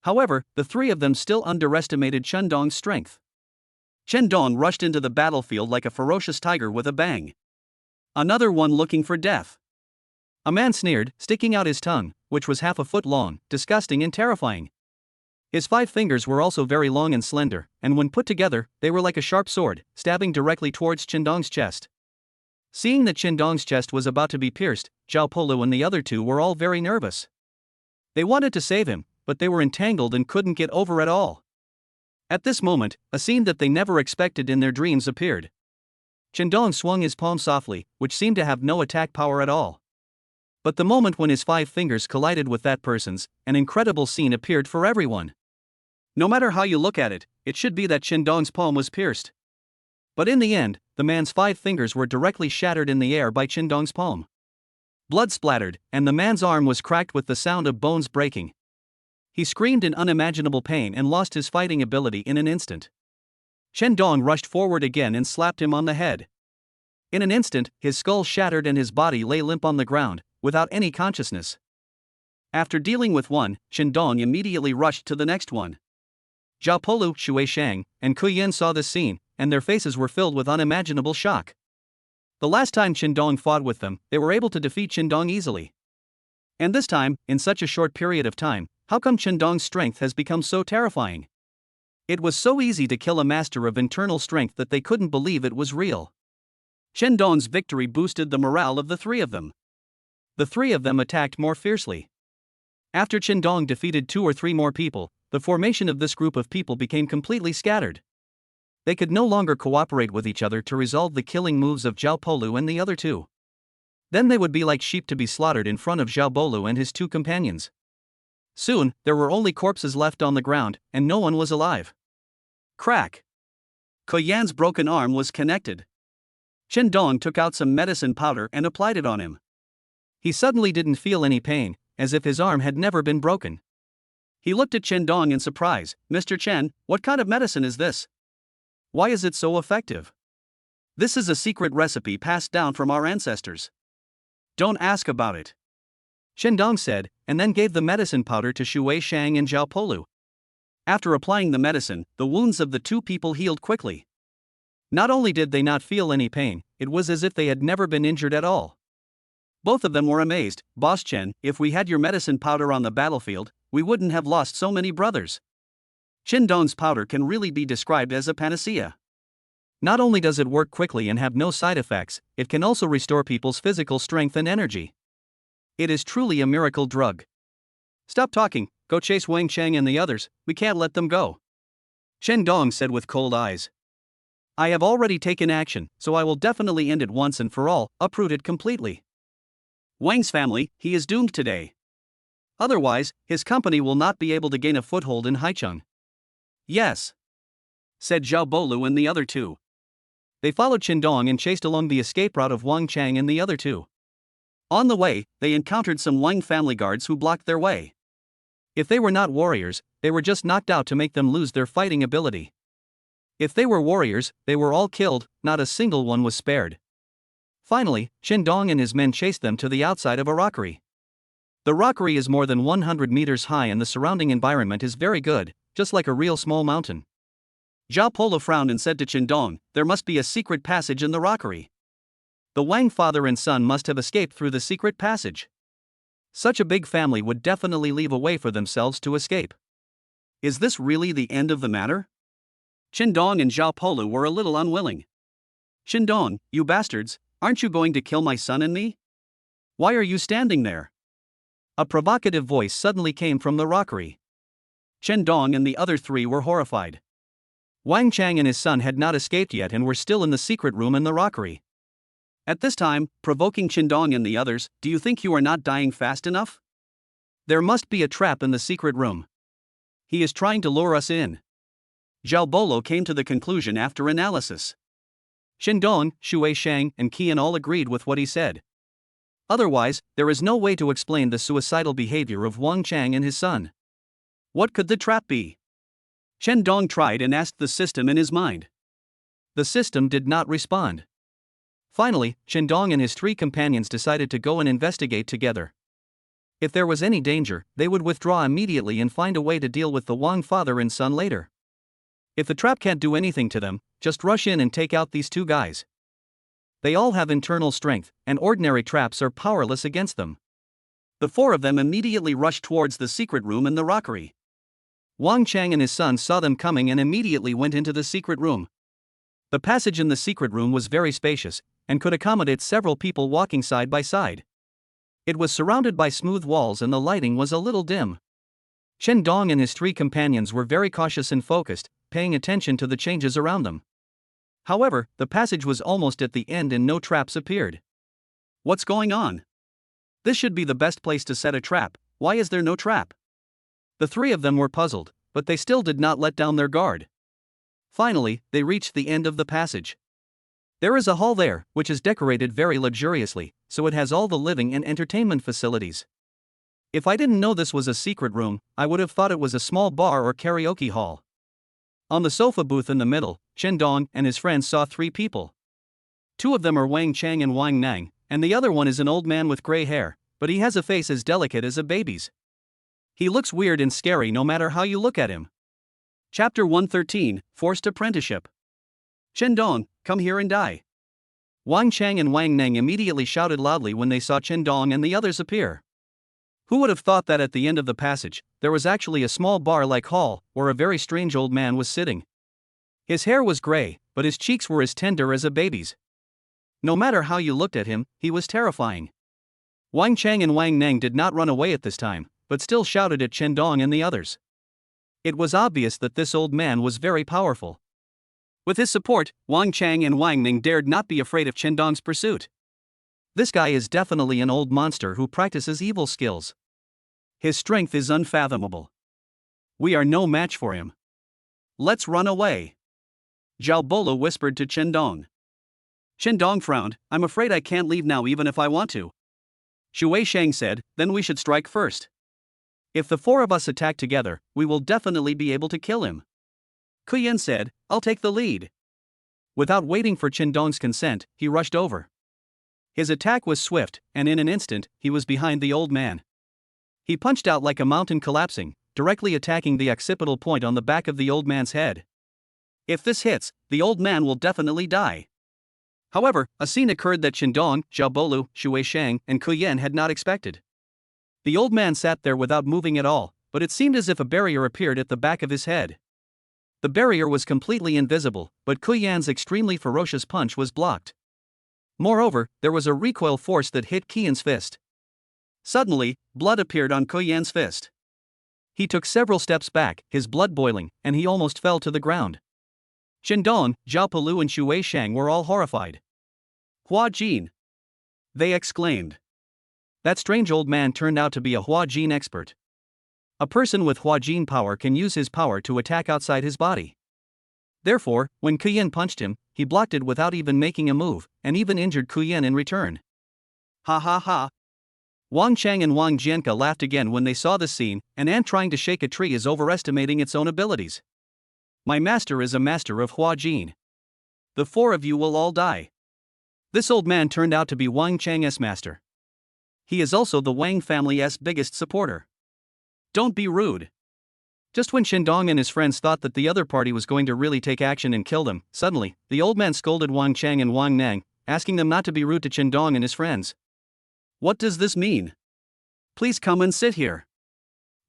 However, the three of them still underestimated Chen Dong's strength. Chen Dong rushed into the battlefield like a ferocious tiger with a bang. Another one looking for death. A man sneered, sticking out his tongue, which was half a foot long, disgusting and terrifying. His 5 fingers were also very long and slender, and when put together, they were like a sharp sword, stabbing directly towards Chen Dong's chest. Seeing that Chen Dong's chest was about to be pierced, Zhao Polu and the other two were all very nervous. They wanted to save him, but they were entangled and couldn't get over at all. At this moment, a scene that they never expected in their dreams appeared. Chen Dong swung his palm softly, which seemed to have no attack power at all. But the moment when his 5 fingers collided with that person's, an incredible scene appeared for everyone. No matter how you look at it, it should be that Chen Dong's palm was pierced. But in the end, the man's 5 fingers were directly shattered in the air by Chen Dong's palm. Blood splattered, and the man's arm was cracked with the sound of bones breaking. He screamed in unimaginable pain and lost his fighting ability in an instant. Chen Dong rushed forward again and slapped him on the head. In an instant, his skull shattered and his body lay limp on the ground, without any consciousness. After dealing with one, Chen Dong immediately rushed to the next one. Zhao Polu, Shui Shang, and Qian saw this scene, and their faces were filled with unimaginable shock. The last time Chen Dong fought with them, they were able to defeat Chen Dong easily. And this time, in such a short period of time, how come Chen Dong's strength has become so terrifying? It was so easy to kill a master of internal strength that they couldn't believe it was real. Chen Dong's victory boosted the morale of the three of them. The three of them attacked more fiercely. After Chen Dong defeated 2 or 3 more people, the formation of this group of people became completely scattered. They could no longer cooperate with each other to resolve the killing moves of Zhao Polu and the other two. Then they would be like sheep to be slaughtered in front of Zhao Bolu and his 2 companions. Soon, there were only corpses left on the ground, and no one was alive. Crack! Qian's broken arm was connected. Chen Dong took out some medicine powder and applied it on him. He suddenly didn't feel any pain, as if his arm had never been broken. He looked at Chen Dong in surprise. "Mr. Chen, what kind of medicine is this? Why is it so effective? This is a secret recipe passed down from our ancestors. Don't ask about it," Chen Dong said, and then gave the medicine powder to Shui Shang and Zhao Polu. After applying the medicine, the wounds of the 2 people healed quickly. Not only did they not feel any pain, it was as if they had never been injured at all. Both of them were amazed. Boss Chen, if we had your medicine powder on the battlefield, we wouldn't have lost so many brothers. Qin powder can really be described as a panacea. Not only does it work quickly and have no side effects, it can also restore people's physical strength and energy. It is truly a miracle drug. Stop talking, go chase Wang Chang and the others, we can't let them go. Chen Dong said with cold eyes. I have already taken action, so I will definitely end it once and for all, uproot it completely. Wang's family, he is doomed today. Otherwise, his company will not be able to gain a foothold in Haicheng. Yes, said Zhao Bolu and the other two. They followed Qin and chased along the escape route of Wang Chang and the other two. On the way, they encountered some Wang family guards who blocked their way. If they were not warriors, they were just knocked out to make them lose their fighting ability. If they were warriors, they were all killed, not a single one was spared. Finally, Qin and his men chased them to the outside of a rockery. The rockery is more than 100 meters high and the surrounding environment is very good, just like a real small mountain. Zhao Polo frowned and said to Qin, there must be a secret passage in the rockery. The Wang father and son must have escaped through the secret passage. Such a big family would definitely leave a way for themselves to escape. Is this really the end of the matter? Qin and Zhao Polo were a little unwilling. Qin, you bastards, aren't you going to kill my son and me? Why are you standing there? A provocative voice suddenly came from the rockery. Qin and the other three were horrified. Wang Chang and his son had not escaped yet and were still in the secret room in the rockery. At this time, provoking Qin and the others, do you think you are not dying fast enough? There must be a trap in the secret room. He is trying to lure us in. Zhao Bolo came to the conclusion after analysis. Qin, Shui Shang, and Qian all agreed with what he said. Otherwise, there is no way to explain the suicidal behavior of Wang Chang and his son. What could the trap be? Qin tried and asked the system in his mind. The system did not respond. Finally, Qin and his three companions decided to go and investigate together. If there was any danger, they would withdraw immediately and find a way to deal with the Wang father and son later. If the trap can't do anything to them, just rush in and take out these two guys. They all have internal strength, and ordinary traps are powerless against them. The four of them immediately rushed towards the secret room in the rockery. Wang Chang and his son saw them coming and immediately went into the secret room. The passage in the secret room was very spacious, and could accommodate several people walking side by side. It was surrounded by smooth walls and the lighting was a little dim. Qin and his three companions were very cautious and focused, paying attention to the changes around them. However, the passage was almost at the end and no traps appeared. What's going on? This should be the best place to set a trap, why is there no trap? The three of them were puzzled, but they still did not let down their guard. Finally, they reached the end of the passage. There is a hall there, which is decorated very luxuriously, so it has all the living and entertainment facilities. If I didn't know this was a secret room, I would have thought it was a small bar or karaoke hall. On the sofa booth in the middle, Qin and his friends saw three people. Two of them are Wang Chang and Wang Nang, and the other one is an old man with gray hair, but he has a face as delicate as a baby's. He looks weird and scary no matter how you look at him. Chapter 113, Forced Apprenticeship. Qin, come here and die. Wang Chang and Wang Nang immediately shouted loudly when they saw Qin and the others appear. Who would have thought that at the end of the passage, there was actually a small bar-like hall, where a very strange old man was sitting. His hair was gray, but his cheeks were as tender as a baby's. No matter how you looked at him, he was terrifying. Wang Chang and Wang Nang did not run away at this time, but still shouted at Qin and the others. It was obvious that this old man was very powerful. With his support, Wang Chang and Wang Ning dared not be afraid of Qin pursuit. This guy is definitely an old monster who practices evil skills. His strength is unfathomable. We are no match for him. Let's run away. Zhao Bolo whispered to Qin. Qin frowned, I'm afraid I can't leave now even if I want to. Shui Shang said, then we should strike first. If the four of us attack together, we will definitely be able to kill him. Qian said, I'll take the lead. Without waiting for Qin consent, he rushed over. His attack was swift, and in an instant, he was behind the old man. He punched out like a mountain collapsing, directly attacking the occipital point on the back of the old man's head. If this hits, the old man will definitely die. However, a scene occurred that Qindong, Xiaobolu, Shui Shang, and Kuyan had not expected. The old man sat there without moving at all, but it seemed as if a barrier appeared at the back of his head. The barrier was completely invisible, but Kuyan's extremely ferocious punch was blocked. Moreover, there was a recoil force that hit Qian's fist. Suddenly, blood appeared on Kuyan's fist. He took several steps back, his blood boiling, and he almost fell to the ground. Qindong, Xiaopolu and Shui Shang were all horrified. Hua Jin! They exclaimed. That strange old man turned out to be a Hua Jin expert. A person with Hua Jin power can use his power to attack outside his body. Therefore, when Kuyan punched him, he blocked it without even making a move, and even injured Kuyan in return. Ha ha ha! Wang Chang and Wang Jianke laughed again when they saw this scene. An ant trying to shake a tree is overestimating its own abilities. My master is a master of Hua Jin. The four of you will all die. This old man turned out to be Wang Chang's master. He is also the Wang family's biggest supporter. Don't be rude. Just when Qindong and his friends thought that the other party was going to really take action and kill them, suddenly, the old man scolded Wang Chang and Wang Nang, asking them not to be rude to Qindong and his friends. What does this mean? Please come and sit here.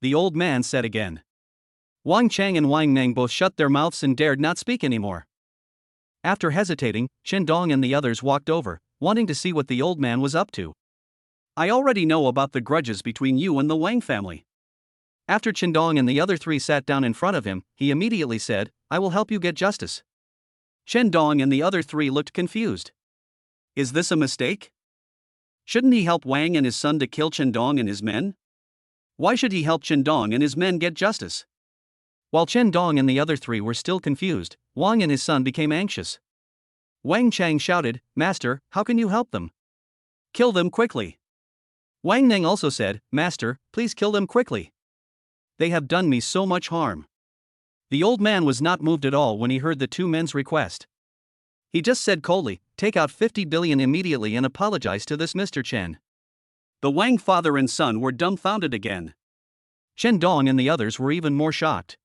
The old man said again. Wang Chang and Wang Nang both shut their mouths and dared not speak anymore. After hesitating, Qindong and the others walked over, wanting to see what the old man was up to. I already know about the grudges between you and the Wang family. After Qindong and the other three sat down in front of him, he immediately said, I will help you get justice. Qindong and the other three looked confused. Is this a mistake? Shouldn't he help Wang and his son to kill Qindong and his men? Why should he help Qindong and his men get justice? While Qindong and the other three were still confused, Wang and his son became anxious. Wang Chang shouted, Master, how can you help them? Kill them quickly. Wang Nang also said, Master, please kill them quickly. They have done me so much harm. The old man was not moved at all when he heard the two men's request. He just said coldly, take out 50 billion immediately and apologize to this Mr. Chen. The Wang father and son were dumbfounded again. Qindong and the others were even more shocked.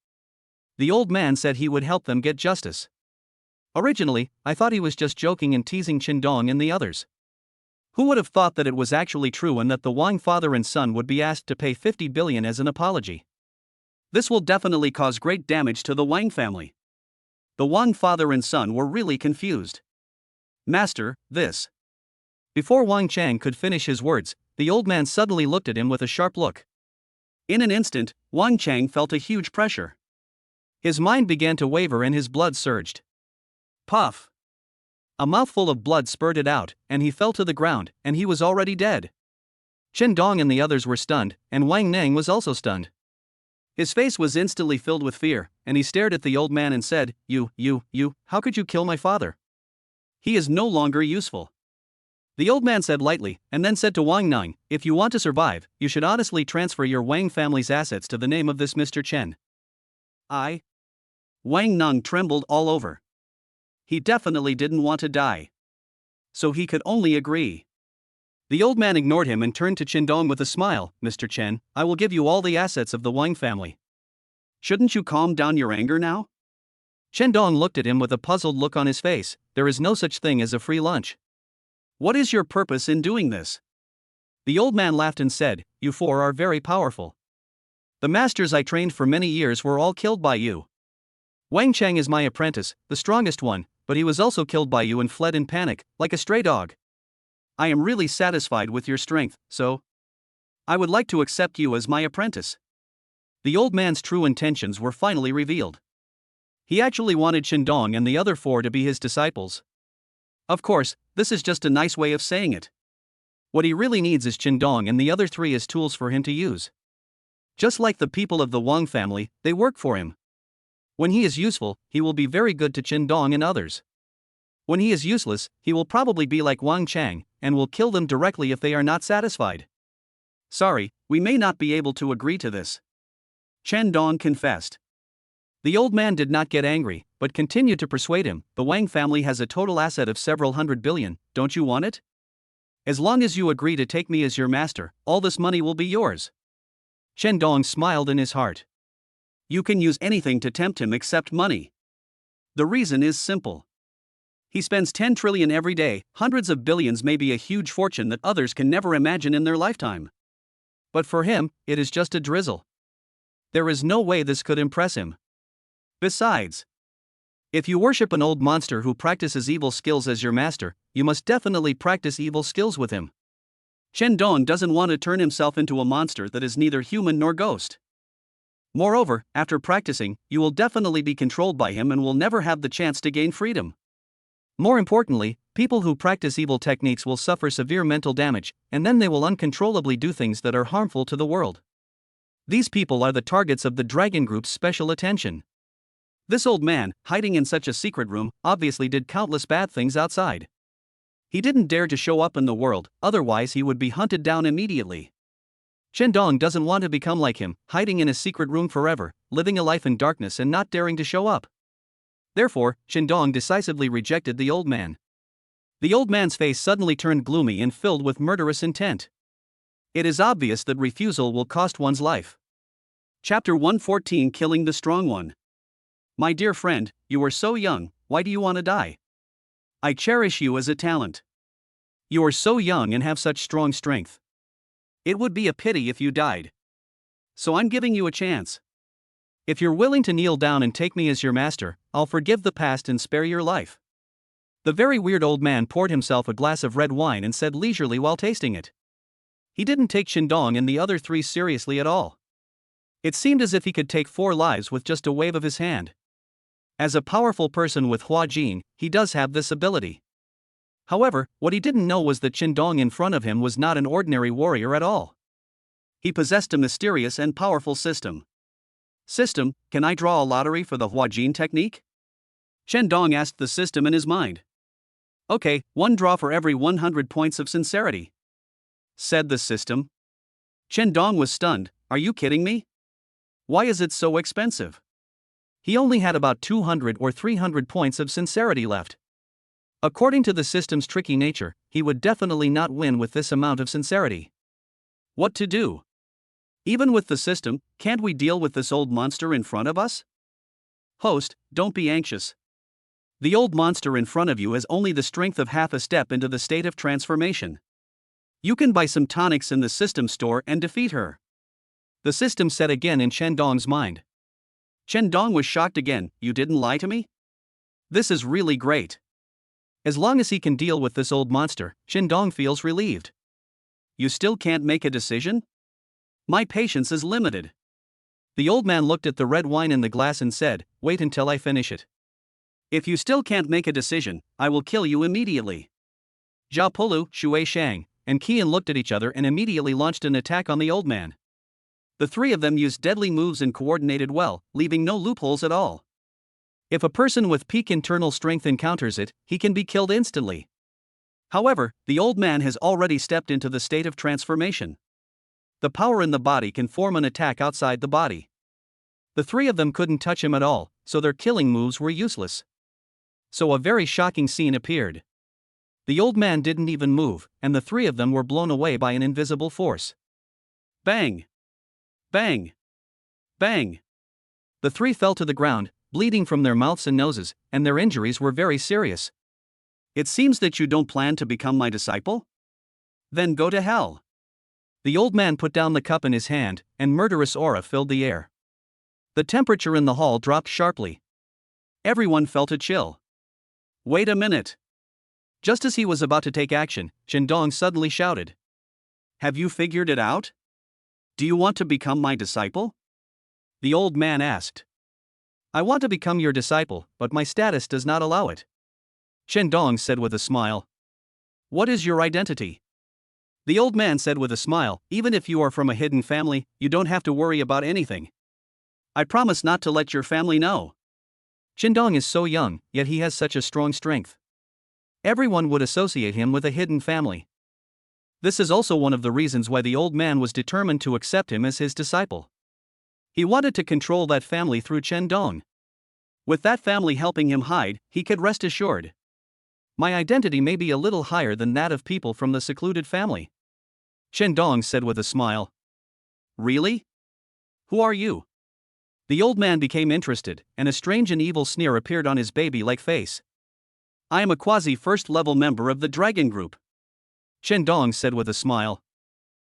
The old man said he would help them get justice. Originally, I thought he was just joking and teasing Qindong and the others. Who would have thought that it was actually true and that the Wang father and son would be asked to pay 50 billion as an apology? This will definitely cause great damage to the Wang family. The Wang father and son were really confused. Master, this. Before Wang Chang could finish his words, the old man suddenly looked at him with a sharp look. In an instant, Wang Chang felt a huge pressure. His mind began to waver and his blood surged. Puff! A mouthful of blood spurted out, and he fell to the ground, and he was already dead. Qindong and the others were stunned, and Wang Nang was also stunned. His face was instantly filled with fear, and he stared at the old man and said, You, how could you kill my father? He is no longer useful. The old man said lightly, and then said to Wang Nang, If you want to survive, you should honestly transfer your Wang family's assets to the name of this Mr. Chen. Wang Nang trembled all over. He definitely didn't want to die. So he could only agree. The old man ignored him and turned to Qindong with a smile, Mr. Chen, I will give you all the assets of the Wang family. Shouldn't you calm down your anger now? Qindong looked at him with a puzzled look on his face. There is no such thing as a free lunch. What is your purpose in doing this? The old man laughed and said, You four are very powerful. The masters I trained for many years were all killed by you. Wang Chang is my apprentice, the strongest one, but he was also killed by you and fled in panic, like a stray dog. I am really satisfied with your strength, so I would like to accept you as my apprentice. The old man's true intentions were finally revealed. He actually wanted Qindong and the other four to be his disciples. Of course, this is just a nice way of saying it. What he really needs is Qindong and the other three as tools for him to use. Just like the people of the Wang family, they work for him. When he is useful, he will be very good to Qindong and others. When he is useless, he will probably be like Wang Chang, and will kill them directly if they are not satisfied. Sorry, we may not be able to agree to this. Qindong confessed. The old man did not get angry, but continued to persuade him. The Wang family has a total asset of several hundred billion, don't you want it? As long as you agree to take me as your master, all this money will be yours. Qindong smiled in his heart. You can use anything to tempt him except money. The reason is simple. He spends 10 trillion every day, hundreds of billions, may be a huge fortune that others can never imagine in their lifetime. But for him, it is just a drizzle. There is no way this could impress him. Besides, if you worship an old monster who practices evil skills as your master, you must definitely practice evil skills with him. Chen Dong doesn't want to turn himself into a monster that is neither human nor ghost. Moreover, after practicing, you will definitely be controlled by him and will never have the chance to gain freedom. More importantly, people who practice evil techniques will suffer severe mental damage, and then they will uncontrollably do things that are harmful to the world. These people are the targets of the Dragon Group's special attention. This old man, hiding in such a secret room, obviously did countless bad things outside. He didn't dare to show up in the world, otherwise he would be hunted down immediately. Chen Dong doesn't want to become like him, hiding in a secret room forever, living a life in darkness and not daring to show up. Therefore, Chen Dong decisively rejected the old man. The old man's face suddenly turned gloomy and filled with murderous intent. It is obvious that refusal will cost one's life. Chapter 114, Killing the Strong One. My dear friend, you are so young, why do you want to die? I cherish you as a talent. You are so young and have such strong strength. It would be a pity if you died. So I'm giving you a chance. If you're willing to kneel down and take me as your master, I'll forgive the past and spare your life. The very weird old man poured himself a glass of red wine and said leisurely while tasting it. He didn't take Chen Dong and the other three seriously at all. It seemed as if he could take 4 lives with just a wave of his hand. As a powerful person with Hua Jin, he does have this ability. However, what he didn't know was that Chen Dong in front of him was not an ordinary warrior at all. He possessed a mysterious and powerful system. System, can I draw a lottery for the Hua Jin technique? Chen Dong asked the system in his mind. Okay, 1 draw for every 100 points of sincerity, said the system. Chen Dong was stunned. Are you kidding me? Why is it so expensive? He only had about 200 or 300 points of sincerity left. According to the system's tricky nature, he would definitely not win with this amount of sincerity. What to do? Even with the system, can't we deal with this old monster in front of us? Host, don't be anxious. The old monster in front of you has only the strength of half a step into the state of transformation. You can buy some tonics in the system store and defeat her. The system said again in Chen Dong's mind. Chen Dong was shocked again. You didn't lie to me? This is really great. As long as he can deal with this old monster, Chen Dong feels relieved. You still can't make a decision? My patience is limited. The old man looked at the red wine in the glass and said, wait until I finish it. If you still can't make a decision, I will kill you immediately. Zhao Polu, Shui Shang, and Qian looked at each other and immediately launched an attack on the old man. The 3 of them used deadly moves and coordinated well, leaving no loopholes at all. If a person with peak internal strength encounters it, he can be killed instantly. However, the old man has already stepped into the state of transformation. The power in the body can form an attack outside the body. The 3 of them couldn't touch him at all, so their killing moves were useless. So a very shocking scene appeared. The old man didn't even move, and the 3 of them were blown away by an invisible force. Bang! Bang! Bang! The 3 fell to the ground, bleeding from their mouths and noses, and their injuries were very serious. It seems that you don't plan to become my disciple? Then go to hell. The old man put down the cup in his hand, and murderous aura filled the air. The temperature in the hall dropped sharply. Everyone felt a chill. Wait a minute. Just as he was about to take action, Chen Dong suddenly shouted. Have you figured it out? Do you want to become my disciple? The old man asked. I want to become your disciple, but my status does not allow it. Chen Dong said with a smile. What is your identity? The old man said with a smile, even if you are from a hidden family, you don't have to worry about anything. I promise not to let your family know. Chen Dong is so young, yet he has such a strong strength. Everyone would associate him with a hidden family. This is also one of the reasons why the old man was determined to accept him as his disciple. He wanted to control that family through Chen Dong. With that family helping him hide, he could rest assured. My identity may be a little higher than that of people from the secluded family. Chen Dong said with a smile. Really? Who are you? The old man became interested, and a strange and evil sneer appeared on his baby-like face. I am a quasi-first level member of the Dragon Group, Chen Dong said with a smile.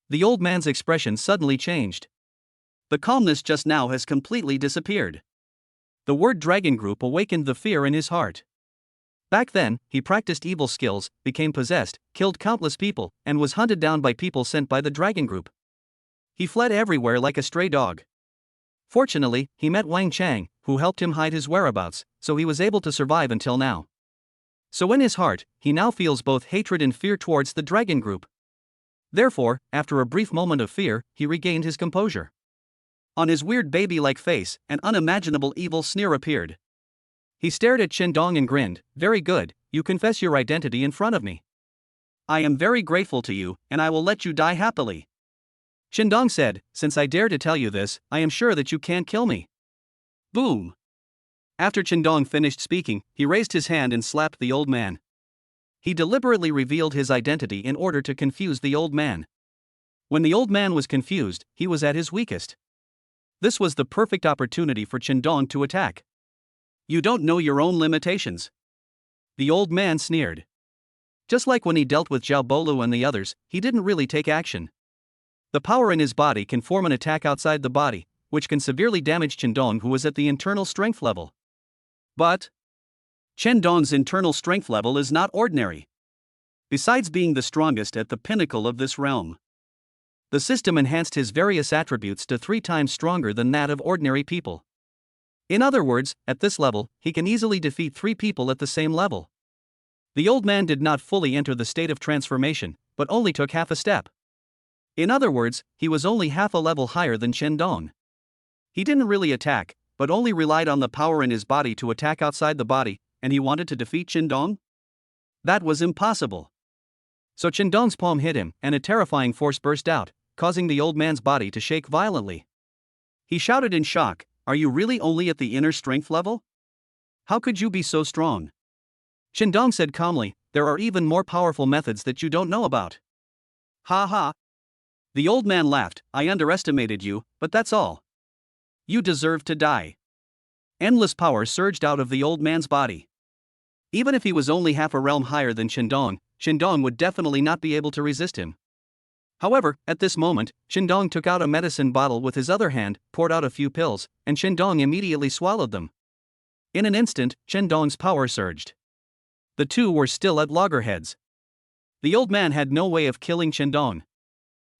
The old man's expression suddenly changed. The calmness just now has completely disappeared. The word Dragon Group awakened the fear in his heart. Back then, he practiced evil skills, became possessed, killed countless people, and was hunted down by people sent by the Dragon Group. He fled everywhere like a stray dog. Fortunately, he met Wang Chang, who helped him hide his whereabouts, so he was able to survive until now. So in his heart, he now feels both hatred and fear towards the Dragon Group. Therefore, after a brief moment of fear, he regained his composure. On his weird baby-like face, an unimaginable evil sneer appeared. He stared at Chen Dong and grinned. "Very good, you confess your identity in front of me. I am very grateful to you, and I will let you die happily." Chen Dong said, "Since I dare to tell you this, I am sure that you can't kill me." Boom! After Chen Dong finished speaking, he raised his hand and slapped the old man. He deliberately revealed his identity in order to confuse the old man. When the old man was confused, he was at his weakest. This was the perfect opportunity for Chen Dong to attack. You don't know your own limitations, the old man sneered. Just like when he dealt with Zhao Bolu and the others, he didn't really take action. The power in his body can form an attack outside the body, which can severely damage Chen Dong, who was at the internal strength level. But Chen Dong's internal strength level is not ordinary. Besides being the strongest at the pinnacle of this realm, the system enhanced his various attributes to 3 times stronger than that of ordinary people. In other words, at this level, he can easily defeat 3 people at the same level. The old man did not fully enter the state of transformation, but only took half a step. In other words, he was only half a level higher than Chen Dong. He didn't really attack, but only relied on the power in his body to attack outside the body, and he wanted to defeat Chen Dong? That was impossible. So Chen Dong's palm hit him, and a terrifying force burst out, causing the old man's body to shake violently. He shouted in shock, "Are you really only at the inner strength level? How could you be so strong?" Chen Dong said calmly, "There are even more powerful methods that you don't know about." Ha ha. The old man laughed, "I underestimated you, but that's all. You deserve to die." Endless power surged out of the old man's body. Even if he was only half a realm higher than Chen Dong would definitely not be able to resist him. However, at this moment, Chen Dong took out a medicine bottle with his other hand, poured out a few pills, and Chen Dong immediately swallowed them. In an instant, Chen Dong's power surged. The two were still at loggerheads. The old man had no way of killing Chen Dong.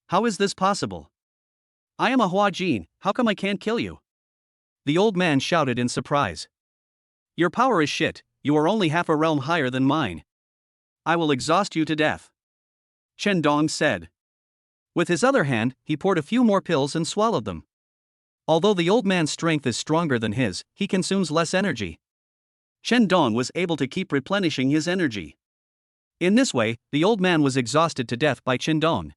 How is this possible? I am a Hua Jin, how come I can't kill you? The old man shouted in surprise. Your power is shit, you are only half a realm higher than mine. I will exhaust you to death, Chen Dong said. With his other hand, he poured a few more pills and swallowed them. Although the old man's strength is stronger than his, he consumes less energy. Chen Dong was able to keep replenishing his energy. In this way, the old man was exhausted to death by Chen Dong.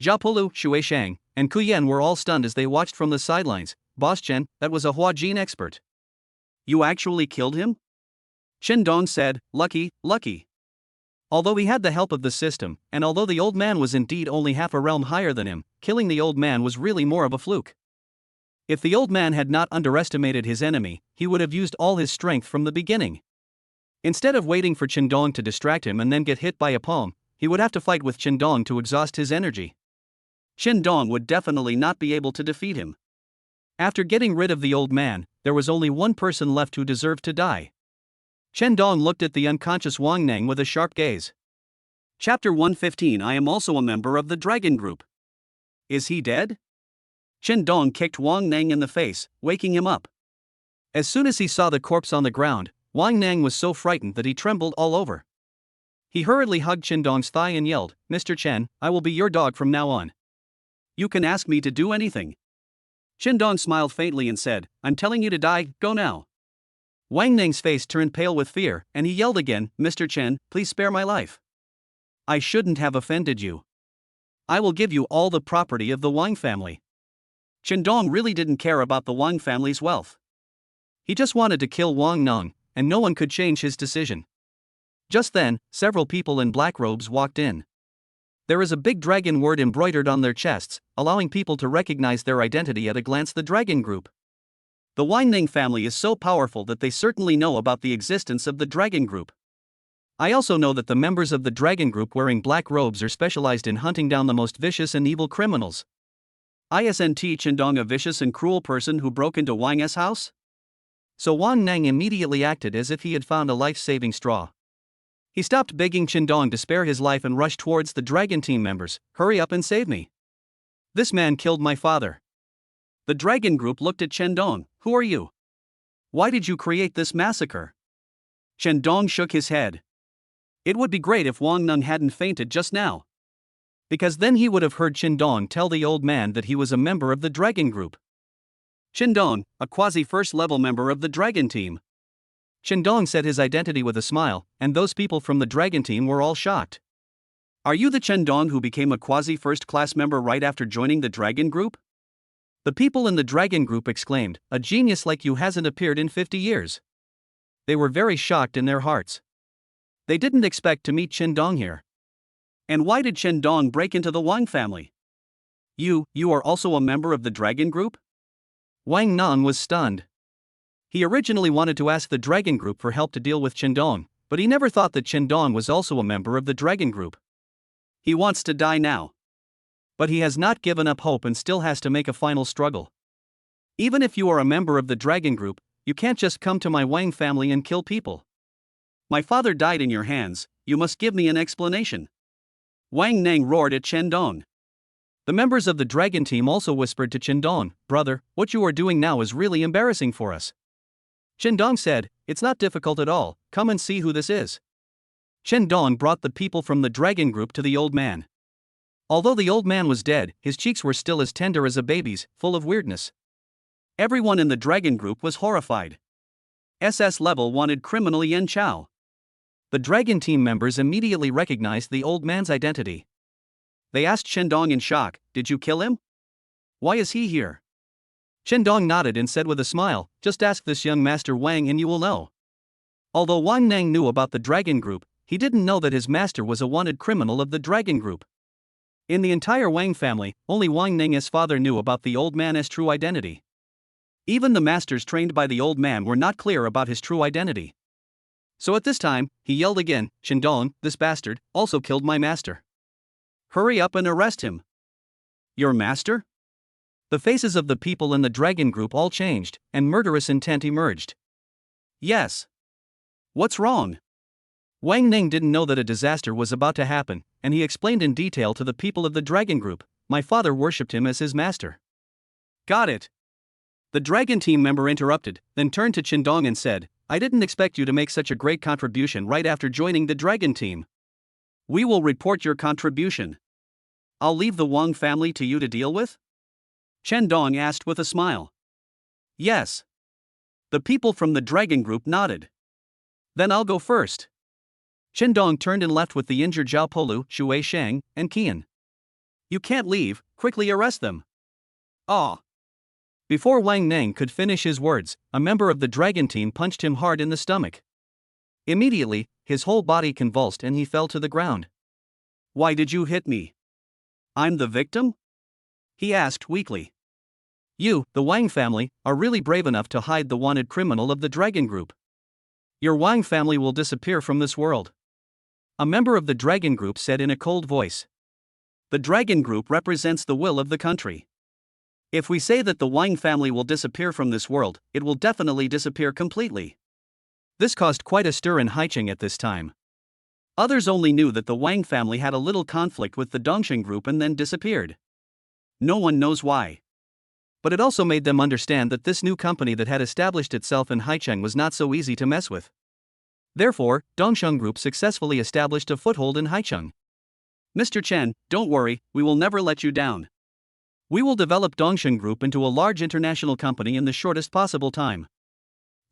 Jiapulu, Shui Shang, and Ku Yan were all stunned as they watched from the sidelines. Boss Chen, that was a Hua Jin expert. You actually killed him? Chen Dong said, lucky. Although he had the help of the system, and although the old man was indeed only half a realm higher than him, killing the old man was really more of a fluke. If the old man had not underestimated his enemy, he would have used all his strength from the beginning. Instead of waiting for Chen Dong to distract him and then get hit by a palm, he would have to fight with Chen Dong to exhaust his energy. Chen Dong would definitely not be able to defeat him. After getting rid of the old man, there was only one person left who deserved to die. Chen Dong looked at the unconscious Wang Neng with a sharp gaze. Chapter 115. I am also a member of the Dragon Group. Is he dead? Chen Dong kicked Wang Neng in the face, waking him up. As soon as he saw the corpse on the ground, Wang Neng was so frightened that he trembled all over. He hurriedly hugged Chen Dong's thigh and yelled, "Mr. Chen, I will be your dog from now on." You can ask me to do anything. Chen Dong smiled faintly and said, I'm telling you to die, go now. Wang Neng's face turned pale with fear, and he yelled again, Mr. Chen, please spare my life. I shouldn't have offended you. I will give you all the property of the Wang family. Chen Dong really didn't care about the Wang family's wealth. He just wanted to kill Wang Neng, and no one could change his decision. Just then, several people in black robes walked in. There is a big dragon word embroidered on their chests, allowing people to recognize their identity at a glance. The Dragon Group. The Wang Neng family is so powerful that they certainly know about the existence of the Dragon Group. I also know that the members of the dragon group wearing black robes are specialized in hunting down the most vicious and evil criminals. Isn't Chendong a vicious and cruel person who broke into Wang's house? So Wang Neng immediately acted as if he had found a life-saving straw. He stopped begging Chendong to spare his life and rushed towards the dragon team members. Hurry up and save me. This man killed my father. The dragon group looked at Chendong. Who are you? Why did you create this massacre? Chendong shook his head. It would be great if Wang Neng hadn't fainted just now. Because then he would have heard Chendong tell the old man that he was a member of the dragon group. Chendong, a quasi-first-level member of the dragon team. Chendong said his identity with a smile, and those people from the dragon team were all shocked. Are you the Chendong who became a quasi-first-class member right after joining the dragon group? The people in the dragon group exclaimed, a genius like you hasn't appeared in 50 years. They were very shocked in their hearts. They didn't expect to meet Chendong here. And why did Chendong break into the Wang family? You are also a member of the dragon group? Wang Neng was stunned. He originally wanted to ask the dragon group for help to deal with Chendong, but he never thought that Chendong was also a member of the dragon group. He wants to die now. But he has not given up hope and still has to make a final struggle. Even if you are a member of the dragon group, you can't just come to my Wang family and kill people. My father died in your hands, you must give me an explanation. Wang Neng roared at Chendong. The members of the dragon team also whispered to Chendong, brother, what you are doing now is really embarrassing for us. Chendong said, it's not difficult at all, come and see who this is. Chendong brought the people from the dragon group to the old man. Although the old man was dead, his cheeks were still as tender as a baby's, full of weirdness. Everyone in the dragon group was horrified. SS level wanted criminal Yen Chao. The dragon team members immediately recognized the old man's identity. They asked Chendong in shock, did you kill him? Why is he here? Chendong nodded and said with a smile, just ask this young master Wang and you will know. Although Wang Neng knew about the dragon group, he didn't know that his master was a wanted criminal of the dragon group. In the entire Wang family, only Wang Neng's father knew about the old man's true identity. Even the masters trained by the old man were not clear about his true identity. So at this time, he yelled again, Chendong, this bastard, also killed my master. Hurry up and arrest him. Your master? The faces of the people in the dragon group all changed, and murderous intent emerged. Yes. What's wrong? Wang Neng didn't know that a disaster was about to happen, and he explained in detail to the people of the dragon group, my father worshipped him as his master. Got it. The dragon team member interrupted, then turned to Chendong and said, I didn't expect you to make such a great contribution right after joining the dragon team. We will report your contribution. I'll leave the Wang family to you to deal with? Chendong asked with a smile. Yes. The people from the dragon group nodded. Then I'll go first. Chendong turned and left with the injured Zhao Polu, Shui Shang, and Qian. You can't leave, quickly arrest them. Ah. Before Wang Neng could finish his words, a member of the dragon team punched him hard in the stomach. Immediately, his whole body convulsed and he fell to the ground. Why did you hit me? I'm the victim? He asked weakly. You, the Wang family, are really brave enough to hide the wanted criminal of the dragon group. Your Wang family will disappear from this world. A member of the dragon group said in a cold voice. The dragon group represents the will of the country. If we say that the Wang family will disappear from this world, it will definitely disappear completely. This caused quite a stir in Haicheng at this time. Others only knew that the Wang family had a little conflict with the Dongsheng group and then disappeared. No one knows why. But it also made them understand that this new company that had established itself in Haicheng was not so easy to mess with. Therefore, Dongsheng Group successfully established a foothold in Haicheng. Mr. Chen, don't worry, we will never let you down. We will develop Dongsheng Group into a large international company in the shortest possible time.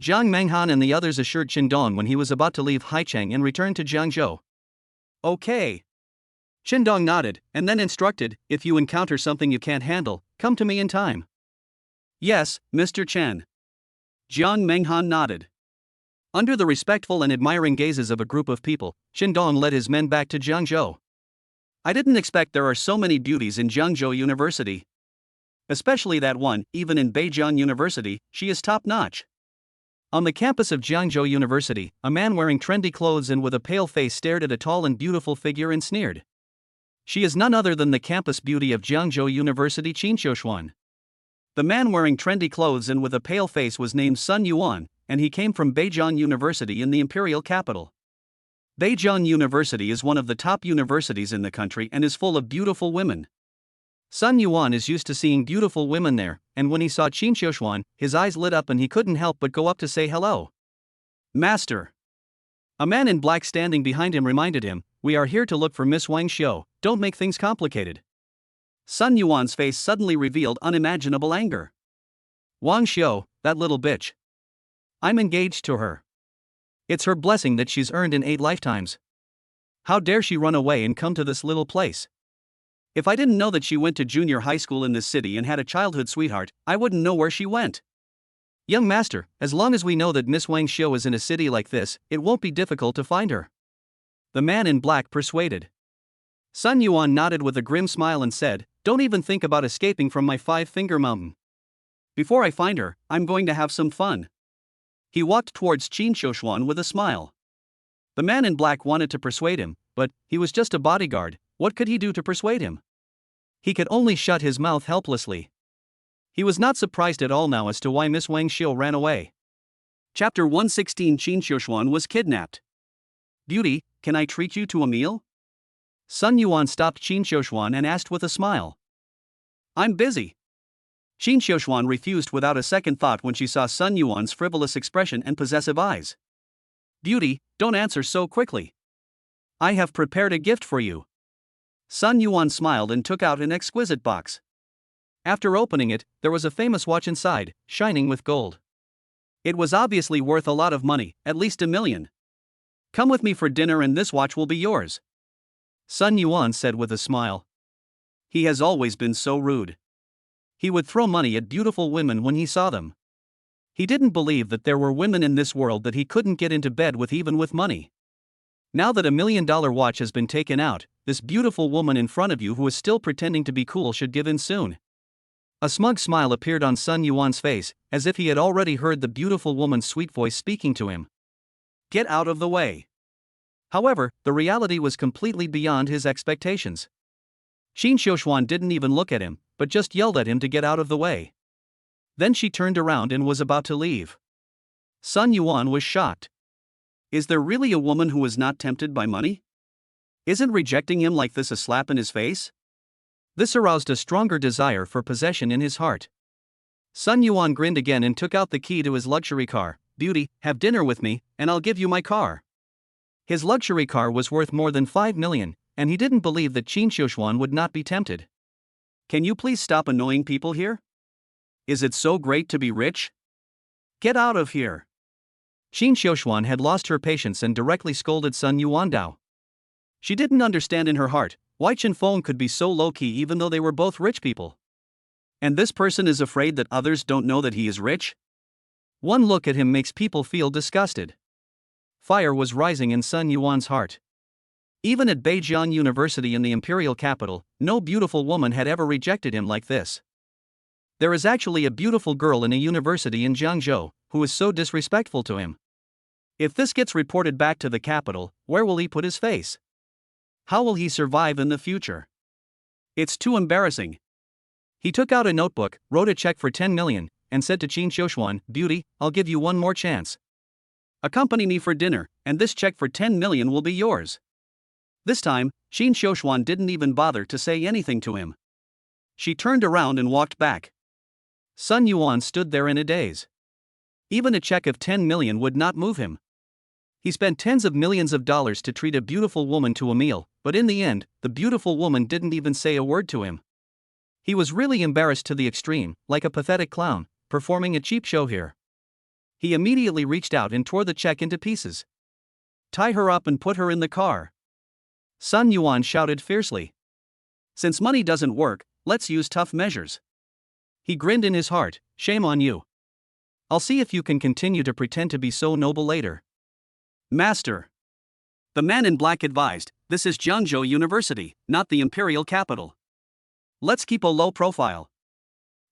Jiang Menghan and the others assured Chendong when he was about to leave Haicheng and return to Jiangzhou. Okay. Chendong nodded, and then instructed, if you encounter something you can't handle, come to me in time. Yes, Mr. Chen. Jiang Menghan nodded. Under the respectful and admiring gazes of a group of people, Chendong led his men back to Jiangzhou. I didn't expect there are so many beauties in Jiangzhou University. Especially that one, even in Beijing University, she is top-notch. On the campus of Jiangzhou University, a man wearing trendy clothes and with a pale face stared at a tall and beautiful figure and sneered. She is none other than the campus beauty of Jiangzhou University, Qin Xiushuan. The man wearing trendy clothes and with a pale face was named Sun Yuan, and he came from Beijing University in the imperial capital. Beijing University is one of the top universities in the country and is full of beautiful women. Sun Yuan is used to seeing beautiful women there, and when he saw Qin Xiushuan, his eyes lit up and he couldn't help but go up to say hello. Master. A man in black standing behind him reminded him, "We are here to look for Miss Wang Xiu, don't make things complicated." Sun Yuan's face suddenly revealed unimaginable anger. Wang Xiu, that little bitch. I'm engaged to her. It's her blessing that she's earned in 8 lifetimes. How dare she run away and come to this little place? If I didn't know that she went to junior high school in this city and had a childhood sweetheart, I wouldn't know where she went. Young master, as long as we know that Miss Wang Xiu is in a city like this, it won't be difficult to find her. The man in black persuaded. Sun Yuan nodded with a grim smile and said, "Don't even think about escaping from my 5-finger mountain. Before I find her, I'm going to have some fun." He walked towards Qin Xiushuan with a smile. The man in black wanted to persuade him, but he was just a bodyguard. What could he do to persuade him? He could only shut his mouth helplessly. He was not surprised at all now as to why Miss Wang Xiu ran away. Chapter 116. Qin Xiushuan was kidnapped. "Beauty, can I treat you to a meal?" Sun Yuan stopped Qin Xiushuan and asked with a smile. "I'm busy." Qin Xiushuan refused without a second thought when she saw Sun Yuan's frivolous expression and possessive eyes. "Beauty, don't answer so quickly. I have prepared a gift for you." Sun Yuan smiled and took out an exquisite box. After opening it, there was a famous watch inside, shining with gold. It was obviously worth a lot of money, at least $1 million. "Come with me for dinner and this watch will be yours," Sun Yuan said with a smile. He has always been so rude. He would throw money at beautiful women when he saw them. He didn't believe that there were women in this world that he couldn't get into bed with even with money. Now that $1 million watch has been taken out, this beautiful woman in front of you who is still pretending to be cool should give in soon. A smug smile appeared on Sun Yuan's face, as if he had already heard the beautiful woman's sweet voice speaking to him. "Get out of the way." However, the reality was completely beyond his expectations. Qin Xiushuan didn't even look at him, but just yelled at him to get out of the way. Then she turned around and was about to leave. Sun Yuan was shocked. Is there really a woman who is not tempted by money? Isn't rejecting him like this a slap in his face? This aroused a stronger desire for possession in his heart. Sun Yuan grinned again and took out the key to his luxury car. "Beauty, have dinner with me, and I'll give you my car." His luxury car was worth more than 5 million, and he didn't believe that Qin Xiushuan would not be tempted. "Can you please stop annoying people here? Is it so great to be rich? Get out of here." Qin Xiushuan had lost her patience and directly scolded Sun Yuandao. She didn't understand in her heart why Chen Feng could be so low-key even though they were both rich people. And this person is afraid that others don't know that he is rich? One look at him makes people feel disgusted. Fire was rising in Sun Yuan's heart. Even at Beijing University in the imperial capital, no beautiful woman had ever rejected him like this. There is actually a beautiful girl in a university in Jiangzhou who is so disrespectful to him. If this gets reported back to the capital, where will he put his face? How will he survive in the future? It's too embarrassing. He took out a notebook, wrote a check for 10 million, and said to Qin Xiushuan, "Beauty, I'll give you one more chance. Accompany me for dinner, and this check for 10 million will be yours." This time, Qin Xiushuan didn't even bother to say anything to him. She turned around and walked back. Sun Yuan stood there in a daze. Even a check of 10 million would not move him. He spent tens of millions of dollars to treat a beautiful woman to a meal, but in the end, the beautiful woman didn't even say a word to him. He was really embarrassed to the extreme, like a pathetic clown, performing a cheap show here. He immediately reached out and tore the check into pieces. "Tie her up and put her in the car," Sun Yuan shouted fiercely. "Since money doesn't work, let's use tough measures." He grinned in his heart, "Shame on you. I'll see if you can continue to pretend to be so noble later." "Master," the man in black advised, "this is Jiangzhou University, not the imperial capital. Let's keep a low profile."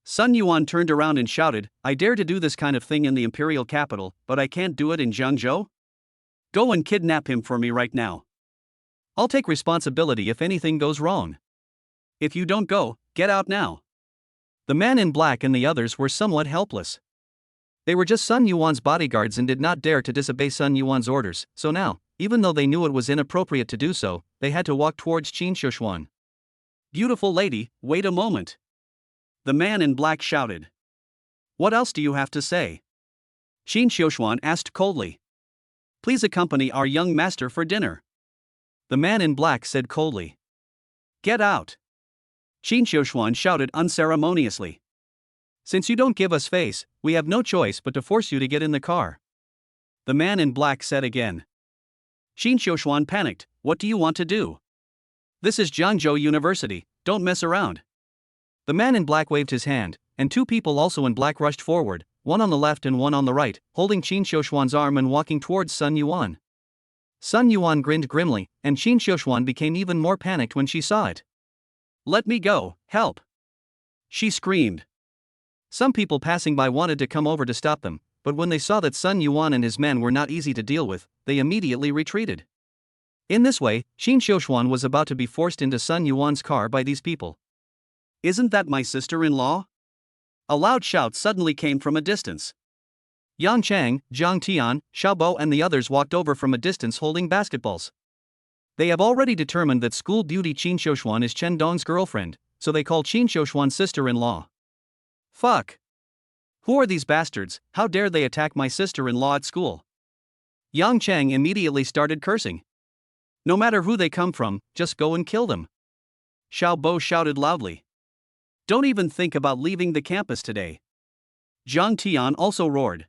Sun Yuan turned around and shouted, I dare to do this kind of thing in the imperial capital, but I can't do it in Zhengzhou? Go and kidnap him for me right now. I'll take responsibility if anything goes wrong. If you don't go, get out now. The man in black and the others were somewhat helpless. They were just Sun Yuan's bodyguards and did not dare to disobey Sun Yuan's orders, so now, even though they knew it was inappropriate to do so, they had to walk towards Qin Shuxuan. Beautiful lady, wait a moment. The man in black shouted. What else do you have to say? Qin Shuxuan asked coldly. Please accompany our young master for dinner. The man in black said coldly. Get out. Qin Shuxuan shouted unceremoniously. Since you don't give us face, we have no choice but to force you to get in the car. The man in black said again. Qin Shuxuan panicked, what do you want to do? This is Zhangzhou University, don't mess around. The man in black waved his hand, and two people also in black rushed forward, one on the left and one on the right, holding Qin Shuxuan's arm and walking towards Sun Yuan. Sun Yuan grinned grimly, and Qin Shuxuan became even more panicked when she saw it. Let me go, help! She screamed. Some people passing by wanted to come over to stop them, but when they saw that Sun Yuan and his men were not easy to deal with, they immediately retreated. In this way, Qin Shuxuan was about to be forced into Sun Yuan's car by these people. Isn't that my sister-in-law? A loud shout suddenly came from a distance. Yang Chang, Zhang Tian, Xiaobo and the others walked over from a distance holding basketballs. They have already determined that school beauty Qin Shuxuan is Chen Dong's girlfriend, so they call Qin Shuxuan sister-in-law. Fuck! Who are these bastards? How dare they attack my sister-in-law at school? Yang Chang immediately started cursing. No matter who they come from, just go and kill them. Xiaobo shouted loudly. Don't even think about leaving the campus today. Zhang Tian also roared.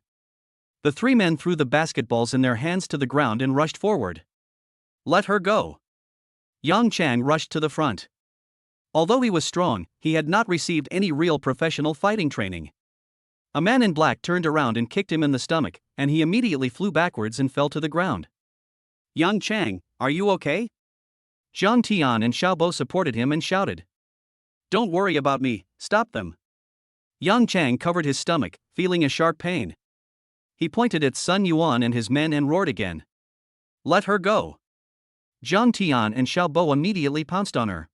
The three men threw the basketballs in their hands to the ground and rushed forward. Let her go. Yang Chang rushed to the front. Although he was strong, he had not received any real professional fighting training. A man in black turned around and kicked him in the stomach, and he immediately flew backwards and fell to the ground. Yang Chang, are you okay? Zhang Tian and Xiaobo supported him and shouted. Don't worry about me, stop them. Yang Chang covered his stomach, feeling a sharp pain. He pointed at Sun Yuan and his men and roared again. Let her go. Zhang Tian and Xiaobo immediately pounced on her.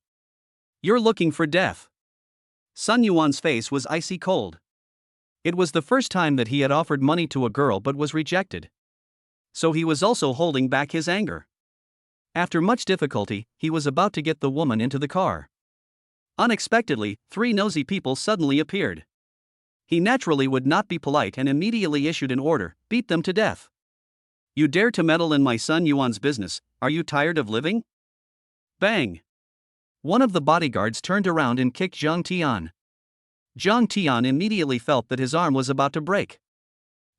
You're looking for death. Sun Yuan's face was icy cold. It was the first time that he had offered money to a girl but was rejected. So he was also holding back his anger. After much difficulty, he was about to get the woman into the car. Unexpectedly, three nosy people suddenly appeared. He naturally would not be polite and immediately issued an order, beat them to death. You dare to meddle in my son Yuan's business, are you tired of living? Bang! One of the bodyguards turned around and kicked Zhang Tian. Zhang Tian immediately felt that his arm was about to break.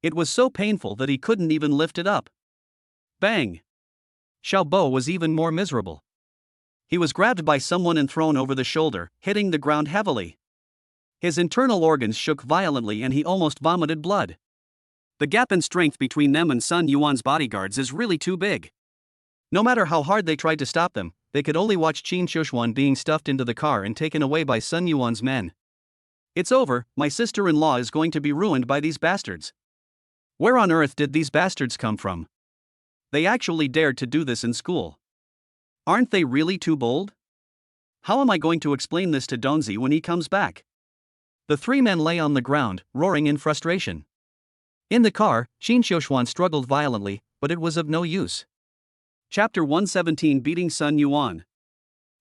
It was so painful that he couldn't even lift it up. Bang! Xiaobo was even more miserable. He was grabbed by someone and thrown over the shoulder, hitting the ground heavily. His internal organs shook violently and he almost vomited blood. The gap in strength between them and Sun Yuan's bodyguards is really too big. No matter how hard they tried to stop them, they could only watch Qin Shuxuan being stuffed into the car and taken away by Sun Yuan's men. It's over, my sister-in-law is going to be ruined by these bastards. Where on earth did these bastards come from? They actually dared to do this in school. Aren't they really too bold? How am I going to explain this to Donzi when he comes back? The three men lay on the ground, roaring in frustration. In the car, Qin Shuxuan struggled violently, but it was of no use. Chapter 117 Beating Sun Yuan.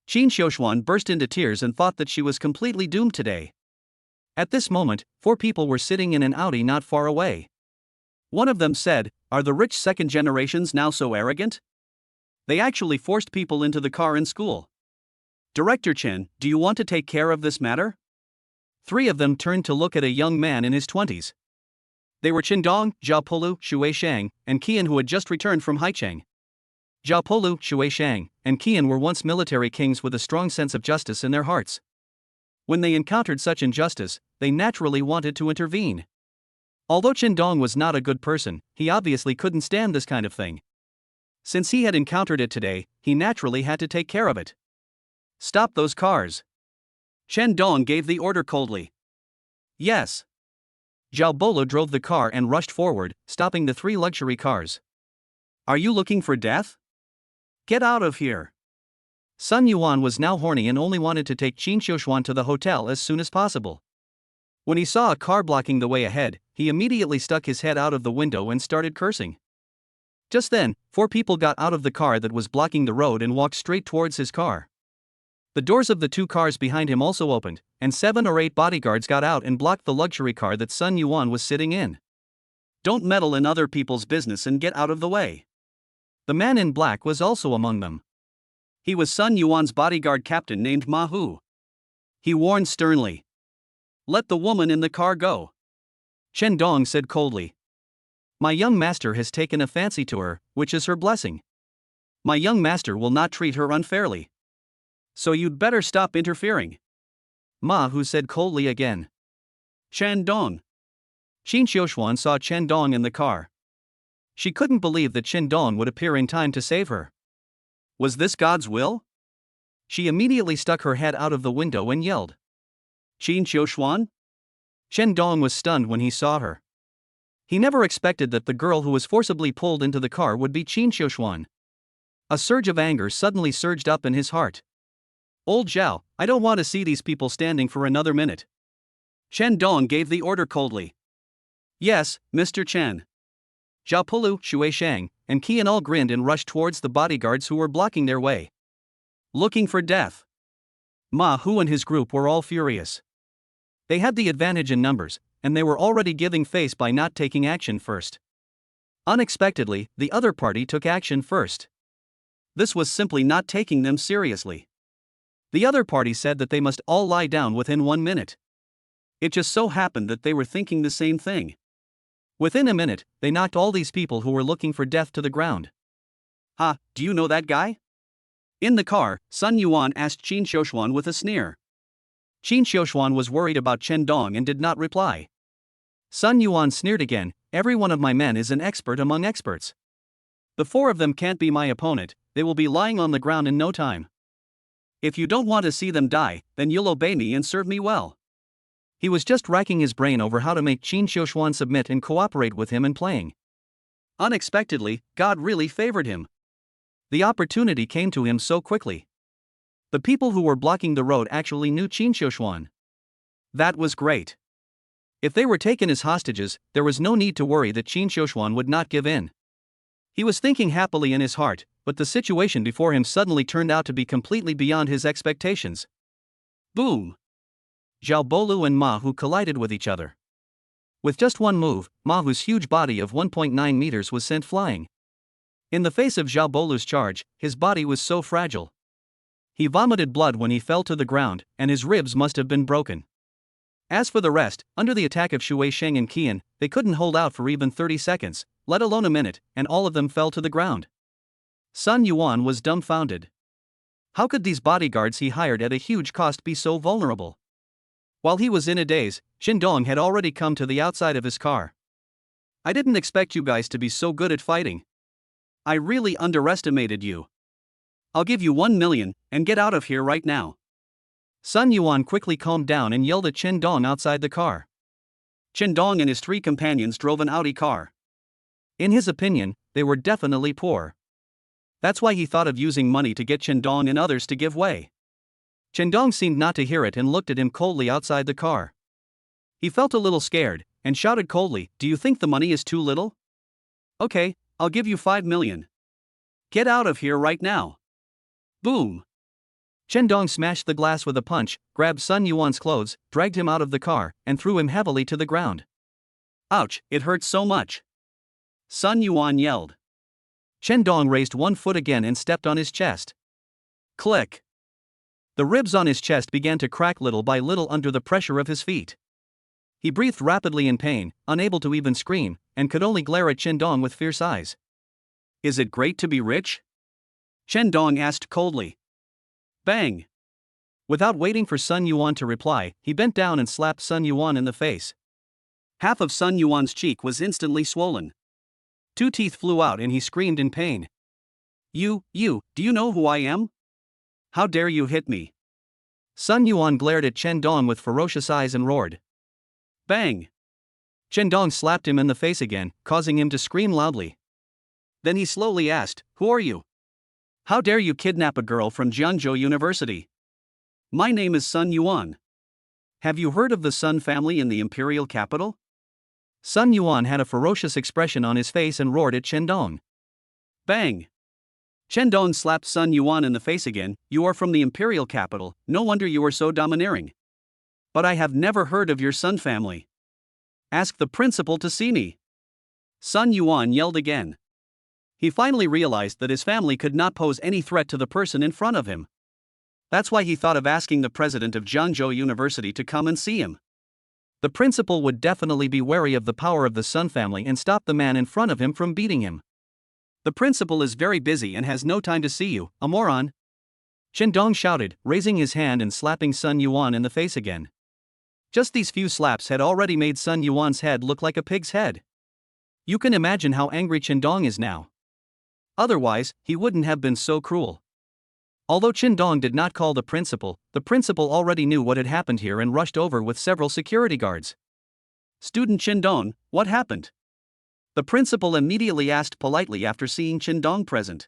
Qin Shuxuan burst into tears and thought that she was completely doomed today. At this moment, four people were sitting in an Audi not far away. One of them said, "Are the rich second generations now so arrogant? They actually forced people into the car in school. Director Chen, do you want to take care of this matter?" Three of them turned to look at a young man in his 20s. They were Qindong, Zhaopolu, Shuishang, and Qian, who had just returned from Haicheng. Zhaopolu, Shuishang, and Qian were once military kings with a strong sense of justice in their hearts. When they encountered such injustice, they naturally wanted to intervene. Although Qindong was not a good person, he obviously couldn't stand this kind of thing. Since he had encountered it today, he naturally had to take care of it. Stop those cars. Qindong gave the order coldly. Yes. Zhao Bolo drove the car and rushed forward, stopping the 3 luxury cars. Are you looking for death? Get out of here. Sun Yuan was now horny and only wanted to take Qin Xiuxuan to the hotel as soon as possible. When he saw a car blocking the way ahead, he immediately stuck his head out of the window and started cursing. Just then, 4 people got out of the car that was blocking the road and walked straight towards his car. The doors of the 2 cars behind him also opened, and 7 or 8 bodyguards got out and blocked the luxury car that Sun Yuan was sitting in. Don't meddle in other people's business and get out of the way. The man in black was also among them. He was Sun Yuan's bodyguard captain named Ma Hu. He warned sternly. Let the woman in the car go. Chen Dong said coldly. My young master has taken a fancy to her, which is her blessing. My young master will not treat her unfairly. So you'd better stop interfering. Ma Hu said coldly again. Chen Dong. Qin Xiuxuan saw Chen Dong in the car. She couldn't believe that Chen Dong would appear in time to save her. Was this God's will? She immediately stuck her head out of the window and yelled. Qin Xiuxuan? Chen Dong was stunned when he saw her. He never expected that the girl who was forcibly pulled into the car would be Qin Xiuxuan. A surge of anger suddenly surged up in his heart. Old Zhao, I don't want to see these people standing for another minute. Chen Dong gave the order coldly. Yes, Mr. Chen. Zhao Pulu, Shui Shang, and Qian all grinned and rushed towards the bodyguards who were blocking their way. Looking for death. Ma Hu and his group were all furious. They had the advantage in numbers, and they were already giving face by not taking action first. Unexpectedly, the other party took action first. This was simply not taking them seriously. The other party said that they must all lie down within 1 minute. It just so happened that they were thinking the same thing. Within a minute, they knocked all these people who were looking for death to the ground. Ha, do you know that guy? In the car, Sun Yuan asked Qin Xiuxuan with a sneer. Qin Xiuxuan was worried about Chen Dong and did not reply. Sun Yuan sneered again, every one of my men is an expert among experts. The 4 of them can't be my opponent, they will be lying on the ground in no time. If you don't want to see them die, then you'll obey me and serve me well. He was just racking his brain over how to make Qin Xiuxuan submit and cooperate with him in playing. Unexpectedly, God really favored him. The opportunity came to him so quickly. The people who were blocking the road actually knew Qin Xiuxuan. That was great. If they were taken as hostages, there was no need to worry that Qin Xiuxuan would not give in. He was thinking happily in his heart, but the situation before him suddenly turned out to be completely beyond his expectations. Boom! Zhao Bolu and Ma Hu collided with each other. With just one move, Ma Hu's huge body of 1.9 meters was sent flying. In the face of Zhao Bolu's charge, his body was so fragile. He vomited blood when he fell to the ground, and his ribs must have been broken. As for the rest, under the attack of Shui Sheng and Qian, they couldn't hold out for even 30 seconds, let alone a minute, and all of them fell to the ground. Sun Yuan was dumbfounded. How could these bodyguards he hired at a huge cost be so vulnerable? While he was in a daze, Chen Dong had already come to the outside of his car. I didn't expect you guys to be so good at fighting. I really underestimated you. I'll give you 1 million, and get out of here right now. Sun Yuan quickly calmed down and yelled at Chen Dong outside the car. Chen Dong and his 3 companions drove an Audi car. In his opinion, they were definitely poor. That's why he thought of using money to get Chen Dong and others to give way. Chen Dong seemed not to hear it and looked at him coldly outside the car. He felt a little scared, and shouted coldly, "Do you think the money is too little? Okay, I'll give you 5 million. Get out of here right now." Boom! Chen Dong smashed the glass with a punch, grabbed Sun Yuan's clothes, dragged him out of the car, and threw him heavily to the ground. Ouch, it hurts so much. Sun Yuan yelled. Chen Dong raised one foot again and stepped on his chest. Click. The ribs on his chest began to crack little by little under the pressure of his feet. He breathed rapidly in pain, unable to even scream, and could only glare at Chen Dong with fierce eyes. Is it great to be rich? Chen Dong asked coldly. Bang! Without waiting for Sun Yuan to reply, he bent down and slapped Sun Yuan in the face. Half of Sun Yuan's cheek was instantly swollen. 2 teeth flew out and he screamed in pain. You, do you know who I am? How dare you hit me? Sun Yuan glared at Chen Dong with ferocious eyes and roared. Bang! Chen Dong slapped him in the face again, causing him to scream loudly. Then he slowly asked, "Who are you? How dare you kidnap a girl from Jiangzhou University? My name is Sun Yuan. Have you heard of the Sun family in the imperial capital?" Sun Yuan had a ferocious expression on his face and roared at Chen Dong. Bang! Chen Dong slapped Sun Yuan in the face again. "You are from the imperial capital, no wonder you are so domineering. But I have never heard of your Sun family. Ask the principal to see me." Sun Yuan yelled again. He finally realized that his family could not pose any threat to the person in front of him. That's why he thought of asking the president of Jiangzhou University to come and see him. The principal would definitely be wary of the power of the Sun family and stop the man in front of him from beating him. "The principal is very busy and has no time to see you, a moron," Chen Dong shouted, raising his hand and slapping Sun Yuan in the face again. Just these few slaps had already made Sun Yuan's head look like a pig's head. You can imagine how angry Chen Dong is now. Otherwise, he wouldn't have been so cruel. Although Chen Dong did not call the principal already knew what had happened here and rushed over with several security guards. "Student Chen Dong, what happened?" The principal immediately asked politely after seeing Chen Dong present.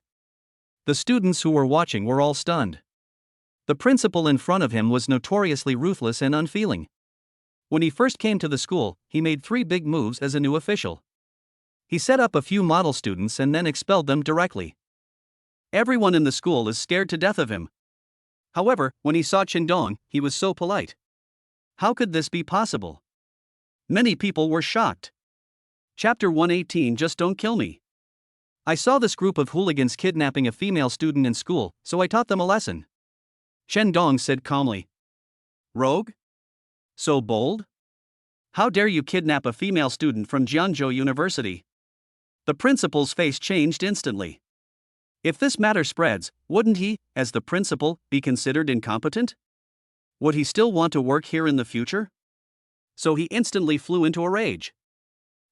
The students who were watching were all stunned. The principal in front of him was notoriously ruthless and unfeeling. When he first came to the school, he made 3 big moves as a new official. He set up a few model students and then expelled them directly. Everyone in the school is scared to death of him. However, when he saw Chen Dong, he was so polite. How could this be possible? Many people were shocked. Chapter 118. Just don't kill me. I saw this group of hooligans kidnapping a female student in school, so I taught them a lesson, Chen Dong said calmly. Rogue? So bold? How dare you kidnap a female student from Jiangzhou University? The principal's face changed instantly. If this matter spreads, wouldn't he, as the principal, be considered incompetent? Would he still want to work here in the future? So he instantly flew into a rage.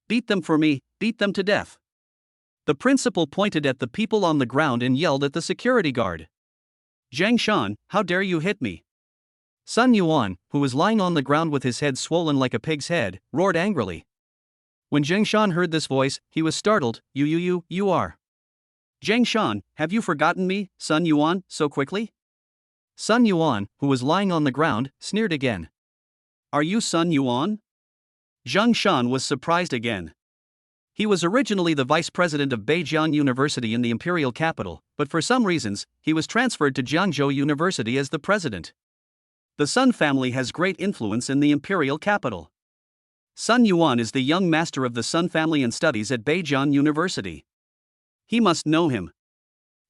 Beat them for me, beat them to death. The principal pointed at the people on the ground and yelled at the security guard. Zhang Shan, how dare you hit me? Sun Yuan, who was lying on the ground with his head swollen like a pig's head, roared angrily. When Zhang Shan heard this voice, he was startled. You are. Zhang Shan, have you forgotten me, Sun Yuan, so quickly? Sun Yuan, who was lying on the ground, sneered again. Are you Sun Yuan? Zhang Shan was surprised again. He was originally the vice president of Beijing University in the imperial capital, but for some reasons, he was transferred to Jiangzhou University as the president. The Sun family has great influence in the imperial capital. Sun Yuan is the young master of the Sun family and studies at Beijing University. He must know him.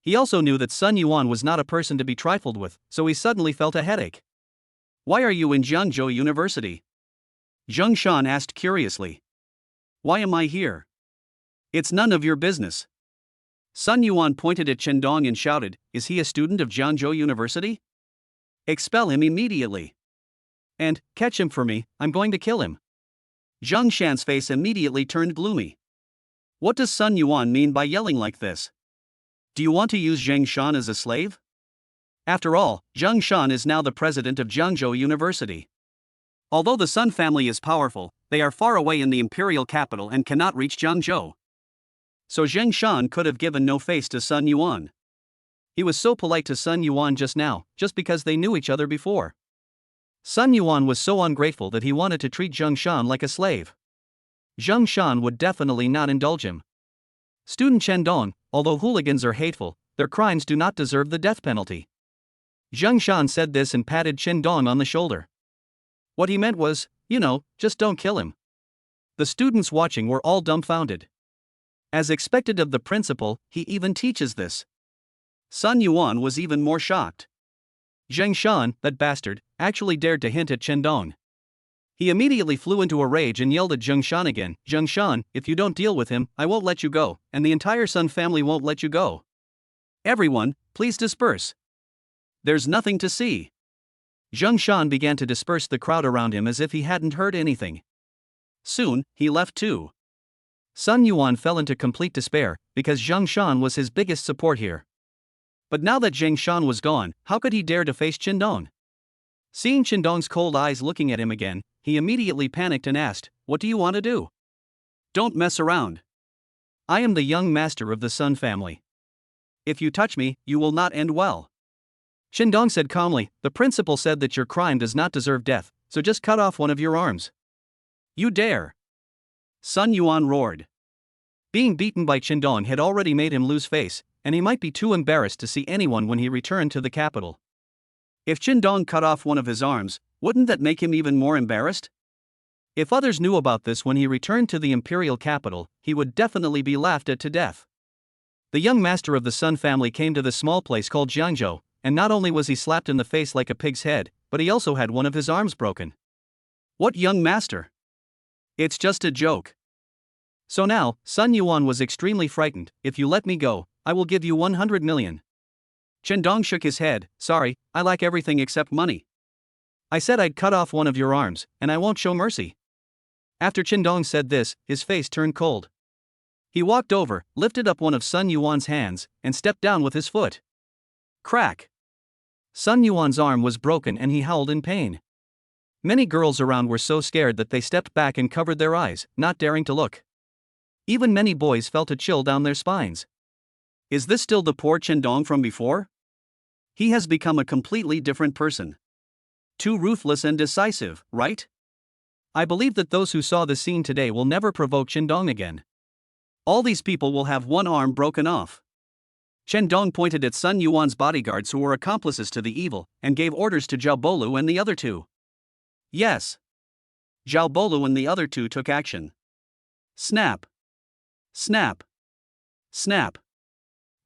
He also knew that Sun Yuan was not a person to be trifled with, so he suddenly felt a headache. Why are you in Jiangzhou University? Zhang Shan asked curiously. Why am I here? It's none of your business. Sun Yuan pointed at Chen Dong and shouted, Is he a student of Jiangzhou University? Expel him immediately. And, catch him for me, I'm going to kill him. Zhang Shan's face immediately turned gloomy. What does Sun Yuan mean by yelling like this? Do you want to use Zhang Shan as a slave? After all, Zhang Shan is now the president of Jiangzhou University. Although the Sun family is powerful, they are far away in the imperial capital and cannot reach Jiangzhou. So Zhang Shan could have given no face to Sun Yuan. He was so polite to Sun Yuan just now, just because they knew each other before. Sun Yuan was so ungrateful that he wanted to treat Zhang Shan like a slave. Zhang Shan would definitely not indulge him. Student Chen Dong, although hooligans are hateful, their crimes do not deserve the death penalty. Zhang Shan said this and patted Chen Dong on the shoulder. What he meant was, just don't kill him. The students watching were all dumbfounded. As expected of the principal, he even teaches this. Sun Yuan was even more shocked. Zhang Shan, that bastard, actually dared to hint at Chen Dong. He immediately flew into a rage and yelled at Zhang Shan again, Zhang Shan, if you don't deal with him, I won't let you go, and the entire Sun family won't let you go. Everyone, please disperse. There's nothing to see. Zhang Shan began to disperse the crowd around him as if he hadn't heard anything. Soon, he left too. Sun Yuan fell into complete despair, because Zhang Shan was his biggest support here. But now that Zhang Shan was gone, how could he dare to face Chen Dong? Seeing Qindong's cold eyes looking at him again, he immediately panicked and asked, "What do you want to do?" Don't mess around. I am the young master of the Sun family. If you touch me, you will not end well. Qindong said calmly, "The principal said that your crime does not deserve death, so just cut off one of your arms." You dare! Sun Yuan roared. Being beaten by Qindong had already made him lose face, and he might be too embarrassed to see anyone when he returned to the capital. If Qindong cut off one of his arms, wouldn't that make him even more embarrassed? If others knew about this when he returned to the imperial capital, he would definitely be laughed at to death. The young master of the Sun family came to the small place called Jiangzhou, and not only was he slapped in the face like a pig's head, but he also had one of his arms broken. What young master? It's just a joke. So now, Sun Yuan was extremely frightened. "If you let me go, I will give you 100 million. Qindong shook his head. Sorry, I lack everything except money. I said I'd cut off one of your arms, and I won't show mercy." After Qindong said this, his face turned cold. He walked over, lifted up one of Sun Yuan's hands, and stepped down with his foot. Crack! Sun Yuan's arm was broken and he howled in pain. Many girls around were so scared that they stepped back and covered their eyes, not daring to look. Even many boys felt a chill down their spines. Is this still the poor Qindong from before? He has become a completely different person. Too ruthless and decisive, right? I believe that those who saw the scene today will never provoke Qindong again. All these people will have one arm broken off. Qindong pointed at Sun Yuan's bodyguards who were accomplices to the evil, and gave orders to Zhao Bolu and the other two. Yes. Zhao Bolu and the other two took action. Snap! Snap! Snap!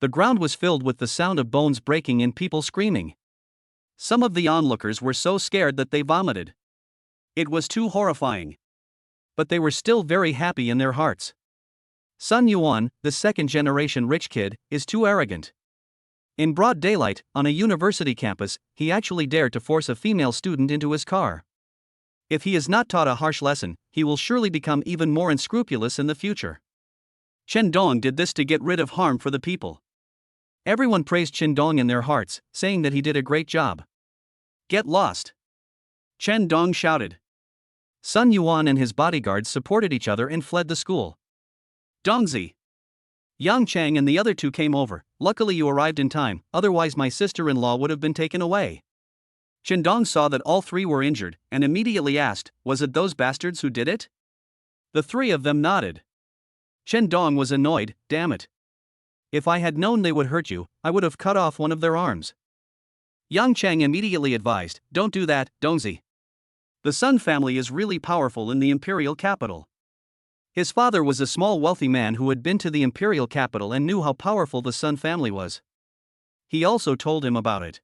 The ground was filled with the sound of bones breaking and people screaming. Some of the onlookers were so scared that they vomited. It was too horrifying. But they were still very happy in their hearts. Sun Yuan, the second-generation rich kid, is too arrogant. In broad daylight, on a university campus, he actually dared to force a female student into his car. If he is not taught a harsh lesson, he will surely become even more unscrupulous in the future. Qindong did this to get rid of harm for the people. Everyone praised Qindong in their hearts, saying that he did a great job. Get lost! Qindong shouted. Sun Yuan and his bodyguards supported each other and fled the school. Dongzi! Yang Chang and the other two came over. Luckily you arrived in time, otherwise my sister-in-law would have been taken away. Qindong saw that all three were injured, and immediately asked, "Was it those bastards who did it?" The three of them nodded. Qindong was annoyed. "Damn it. If I had known they would hurt you, I would have cut off one of their arms." Yang Chang immediately advised, "Don't do that, Dongzi. The Sun family is really powerful in the imperial capital." His father was a small wealthy man who had been to the imperial capital and knew how powerful the Sun family was. He also told him about it.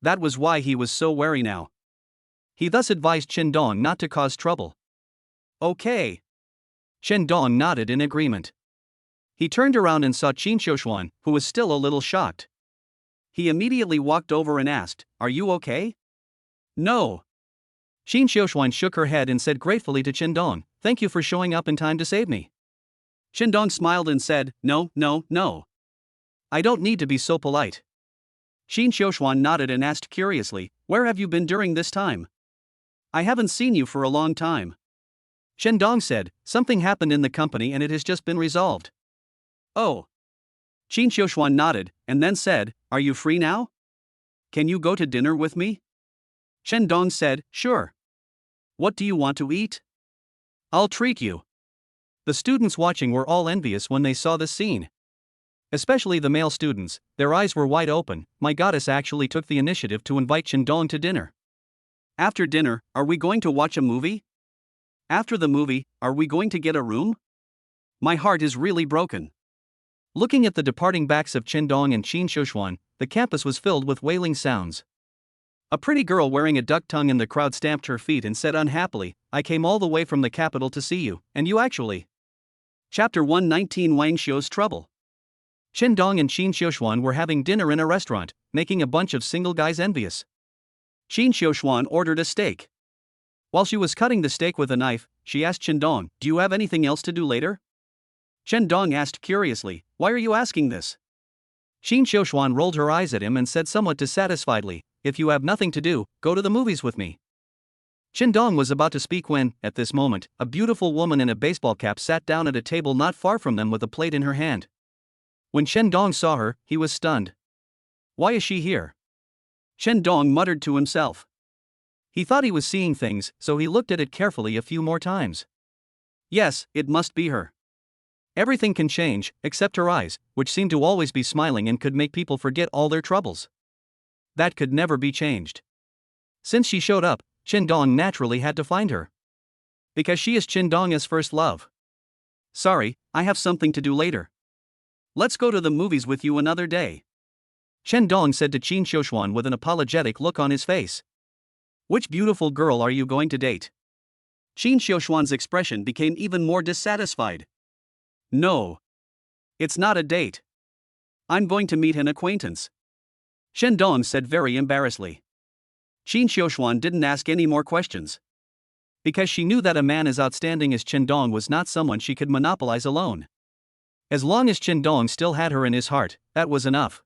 That was why he was so wary now. He thus advised Qindong not to cause trouble. Okay. Qindong nodded in agreement. He turned around and saw Qin Xiuxuan, who was still a little shocked. He immediately walked over and asked, "Are you okay?" "No." Qin Xiuxuan shook her head and said gratefully to Qindong, "Thank you for showing up in time to save me." Qindong smiled and said, No. I don't need to be so polite." Qin Xiuxuan nodded and asked curiously, "Where have you been during this time? I haven't seen you for a long time." Qindong said, "Something happened in the company and it has just been resolved." Oh. Qin Xiuxuan nodded, and then said, "Are you free now? Can you go to dinner with me?" Qindong said, "Sure. What do you want to eat? I'll treat you." The students watching were all envious when they saw this scene. Especially the male students, their eyes were wide open. My goddess actually took the initiative to invite Qindong to dinner. After dinner, are we going to watch a movie? After the movie, are we going to get a room? My heart is really broken. Looking at the departing backs of Qindong and Qin Xiuxuan, the campus was filled with wailing sounds. A pretty girl wearing a duck tongue in the crowd stamped her feet and said unhappily, "I came all the way from the capital to see you, and you actually." Chapter 119 Wang Xiu's Trouble. Qindong and Qin Xiuxuan were having dinner in a restaurant, making a bunch of single guys envious. Qin Xiuxuan ordered a steak. While she was cutting the steak with a knife, she asked Qindong, "Do you have anything else to do later?" Qindong asked curiously, "Why are you asking this?" Qin Xiuxuan rolled her eyes at him and said somewhat dissatisfiedly, if you have nothing to do, go to the movies with me. Qindong was about to speak when, at this moment, a beautiful woman in a baseball cap sat down at a table not far from them with a plate in her hand. When Qindong saw her, he was stunned. Why is she here? Qindong muttered to himself. He thought he was seeing things, so he looked at it carefully a few more times. Yes, it must be her. Everything can change, except her eyes, which seemed to always be smiling and could make people forget all their troubles. That could never be changed. Since she showed up, Qindong naturally had to find her. Because she is Qindong's first love. Sorry, I have something to do later. Let's go to the movies with you another day. Qindong said to Qin Xiuxuan with an apologetic look on his face. Which beautiful girl are you going to date? Qin Xiuxuan's expression became even more dissatisfied. No. It's not a date. I'm going to meet an acquaintance. Qindong said very embarrassedly. Qin Xiuxuan didn't ask any more questions. Because she knew that a man as outstanding as Qindong was not someone she could monopolize alone. As long as Qindong still had her in his heart, that was enough.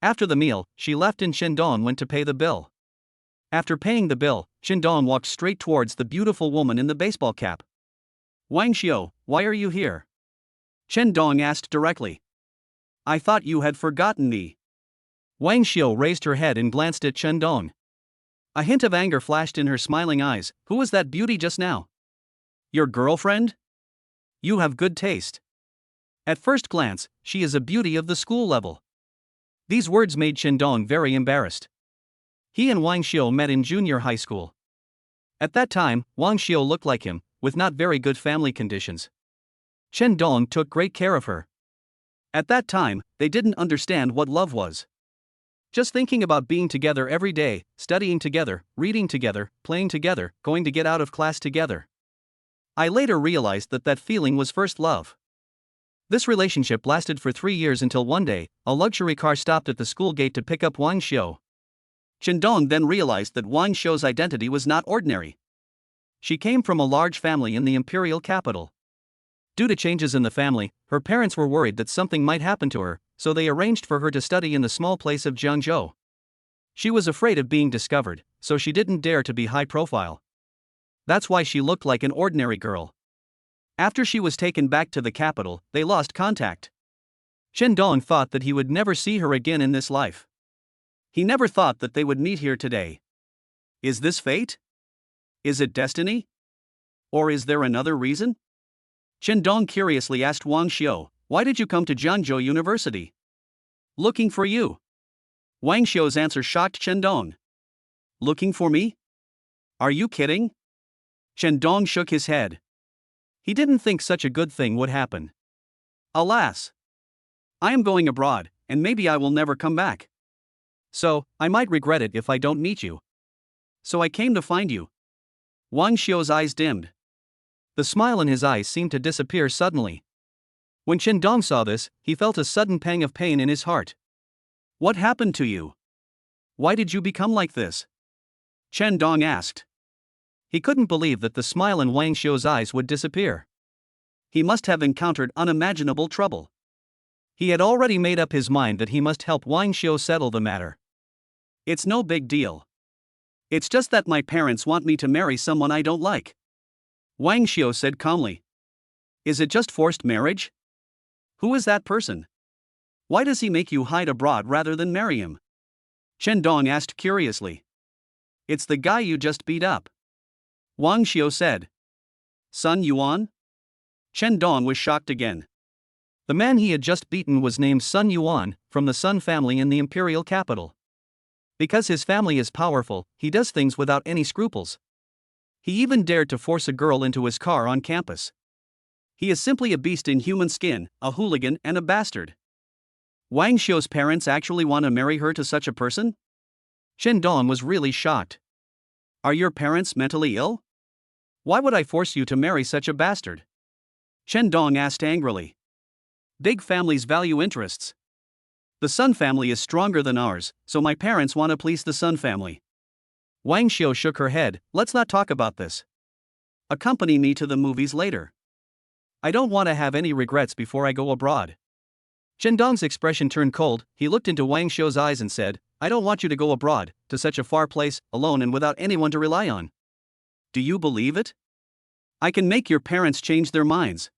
After the meal, she left and Qindong went to pay the bill. After paying the bill, Qindong walked straight towards the beautiful woman in the baseball cap. Wang Xiu, why are you here? Qindong asked directly. I thought you had forgotten me. Wang Xiu raised her head and glanced at Qindong. A hint of anger flashed in her smiling eyes. Who was that beauty just now? Your girlfriend? You have good taste. At first glance, she is a beauty of the school level. These words made Qindong very embarrassed. He and Wang Xiu met in junior high school. At that time, Wang Xiu looked like him, with not very good family conditions. Qindong took great care of her. At that time, they didn't understand what love was. Just thinking about being together every day, studying together, reading together, playing together, going to get out of class together. I later realized that feeling was first love. This relationship lasted for 3 years until one day, a luxury car stopped at the school gate to pick up Wang Xiu. Qindong then realized that Wang Xiu's identity was not ordinary. She came from a large family in the imperial capital. Due to changes in the family, her parents were worried that something might happen to her, so they arranged for her to study in the small place of Jiangzhou. She was afraid of being discovered, so she didn't dare to be high profile. That's why she looked like an ordinary girl. After she was taken back to the capital, they lost contact. Qindong thought that he would never see her again in this life. He never thought that they would meet here today. Is this fate? Is it destiny? Or is there another reason? Qindong curiously asked Wang Xiu, why did you come to Jiangzhou University? Looking for you. Wang Xiu's answer shocked Qindong. Looking for me? Are you kidding? Qindong shook his head. He didn't think such a good thing would happen. Alas. I am going abroad, and maybe I will never come back. So, I might regret it if I don't meet you. So I came to find you. Wang Xiu's eyes dimmed. The smile in his eyes seemed to disappear suddenly. When Qindong saw this, he felt a sudden pang of pain in his heart. What happened to you? Why did you become like this? Qindong asked. He couldn't believe that the smile in Wang Xiu's eyes would disappear. He must have encountered unimaginable trouble. He had already made up his mind that he must help Wang Xiu settle the matter. It's no big deal. It's just that my parents want me to marry someone I don't like. Wang Xiu said calmly. Is it just forced marriage? Who is that person? Why does he make you hide abroad rather than marry him? Qindong asked curiously. It's the guy you just beat up. Wang Xiu said. Sun Yuan? Qindong was shocked again. The man he had just beaten was named Sun Yuan, from the Sun family in the imperial capital. Because his family is powerful, he does things without any scruples. He even dared to force a girl into his car on campus. He is simply a beast in human skin, a hooligan and a bastard. Wang Xiu's parents actually want to marry her to such a person? Qindong was really shocked. Are your parents mentally ill? Why would I force you to marry such a bastard? Qindong asked angrily. Big families value interests. The Sun family is stronger than ours, so my parents want to please the Sun family. Wang Xiu shook her head. Let's not talk about this. Accompany me to the movies later. I don't want to have any regrets before I go abroad. Chen Dong's expression turned cold. He looked into Wang Xiu's eyes and said, I don't want you to go abroad, to such a far place, alone and without anyone to rely on. Do you believe it? I can make your parents change their minds.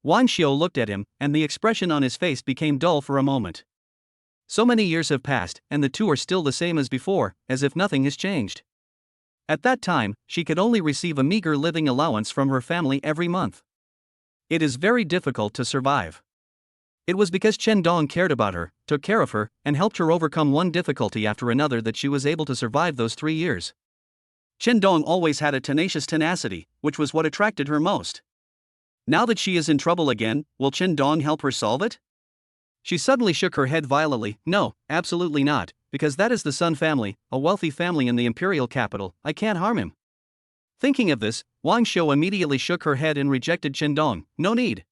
Wang Xiu looked at him, and the expression on his face became dull for a moment. So many years have passed, and the two are still the same as before, as if nothing has changed. At that time, she could only receive a meager living allowance from her family every month. It is very difficult to survive. It was because Chen Dong cared about her, took care of her, and helped her overcome one difficulty after another that she was able to survive those 3 years. Chen Dong always had a tenacious tenacity, which was what attracted her most. Now that she is in trouble again, will Chen Dong help her solve it? She suddenly shook her head violently. No, absolutely not, because that is the Sun family, a wealthy family in the imperial capital. I can't harm him. Thinking of this, Wang Xiu immediately shook her head and rejected Chen Dong. No need.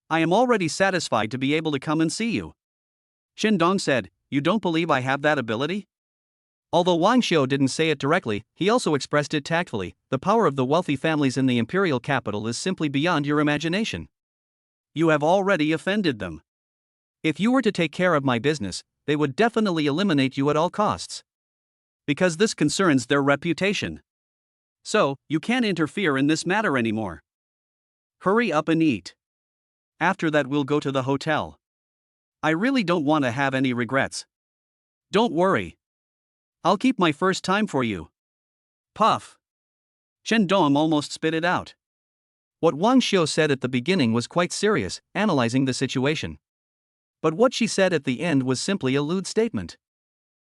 I am already satisfied to be able to come and see you. Chen Dong said, you don't believe I have that ability? Although Wang Xiu didn't say it directly, he also expressed it tactfully. The power of the wealthy families in the imperial capital is simply beyond your imagination. You have already offended them. If you were to take care of my business, they would definitely eliminate you at all costs. Because this concerns their reputation. So, you can't interfere in this matter anymore. Hurry up and eat. After that we'll go to the hotel. I really don't want to have any regrets. Don't worry. I'll keep my first time for you. Puff. Chen Dong almost spit it out. What Wang Xiu said at the beginning was quite serious, analyzing the situation. But what she said at the end was simply a lewd statement.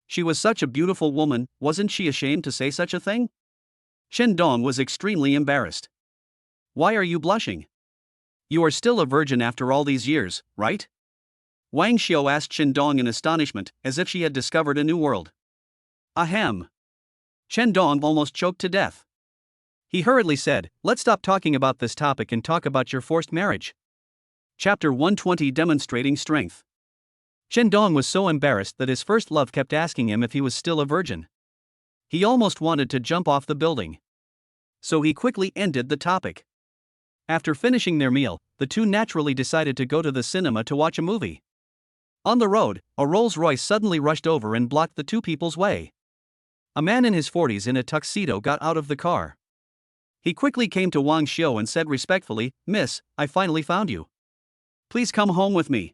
She was such a beautiful woman, wasn't she ashamed to say such a thing? Chen Dong was extremely embarrassed. Why are you blushing? You are still a virgin after all these years, right? Wang Xiu asked Chen Dong in astonishment, as if she had discovered a new world. Ahem. Chen Dong almost choked to death. He hurriedly said, let's stop talking about this topic and talk about your forced marriage. Chapter 120 Demonstrating Strength. Chen Dong was so embarrassed that his first love kept asking him if he was still a virgin. He almost wanted to jump off the building. So he quickly ended the topic. After finishing their meal, the two naturally decided to go to the cinema to watch a movie. On the road, a Rolls-Royce suddenly rushed over and blocked the two people's way. A man in his 40s in a tuxedo got out of the car. He quickly came to Wang Xiu and said respectfully, Miss, I finally found you. Please come home with me.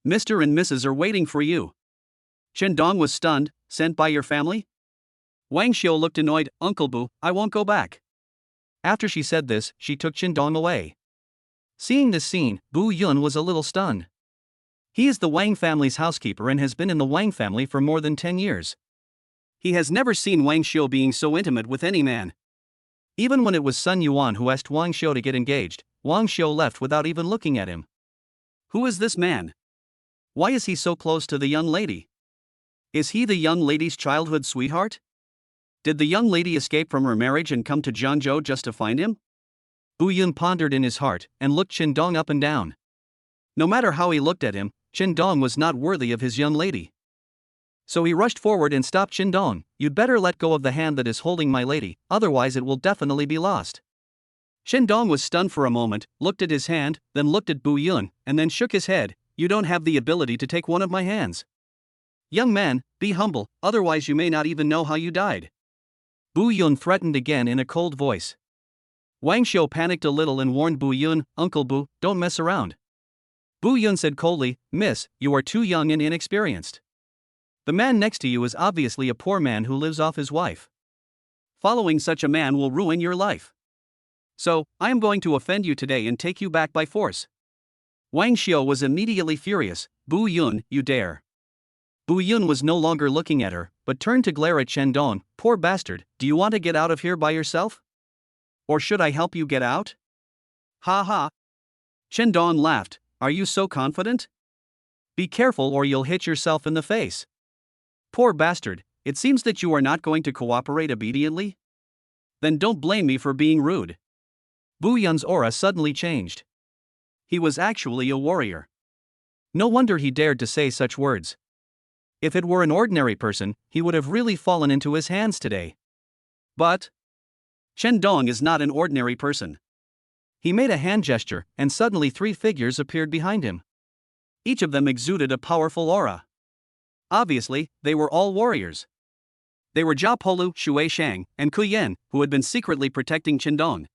Mr. and Mrs. are waiting for you. Chen Dong was stunned. Sent by your family? Wang Xiu looked annoyed. Uncle Bu, I won't go back. After she said this, she took Chen Dong away. Seeing this scene, Bu Yun was a little stunned. He is the Wang family's housekeeper and has been in the Wang family for more than 10 years. He has never seen Wang Xiu being so intimate with any man. Even when it was Sun Yuan who asked Wang Xiu to get engaged, Wang Xiu left without even looking at him. Who is this man? Why is he so close to the young lady? Is he the young lady's childhood sweetheart? Did the young lady escape from her marriage and come to Jiangzhou just to find him? Bu Yun pondered in his heart and looked Chen Dong up and down. No matter how he looked at him, Chen Dong was not worthy of his young lady. So he rushed forward and stopped Chen Dong. You'd better let go of the hand that is holding my lady, otherwise it will definitely be lost. Chen Dong was stunned for a moment, looked at his hand, then looked at Bu Yun, and then shook his head. You don't have the ability to take one of my hands. Young man, be humble, otherwise you may not even know how you died. Bu Yun threatened again in a cold voice. Wang Xiu panicked a little and warned Bu Yun, Uncle Bu, don't mess around. Bu Yun said coldly, Miss, you are too young and inexperienced. The man next to you is obviously a poor man who lives off his wife. Following such a man will ruin your life. So, I am going to offend you today and take you back by force. Wang Xiu was immediately furious. Bu Yun, you dare. Bu Yun was no longer looking at her, but turned to glare at Chen Dong. Poor bastard, do you want to get out of here by yourself? Or should I help you get out? Ha ha. Chen Dong laughed. Are you so confident? Be careful or you'll hit yourself in the face. Poor bastard, it seems that you are not going to cooperate obediently? Then don't blame me for being rude. Bu Yun's aura suddenly changed. He was actually a warrior. No wonder he dared to say such words. If it were an ordinary person, he would have really fallen into his hands today. But Chen Dong is not an ordinary person. He made a hand gesture, and suddenly 3 figures appeared behind him. Each of them exuded a powerful aura. Obviously, they were all warriors. They were Jia Polu, Shui Shang, and Ku Yan, who had been secretly protecting Qindong.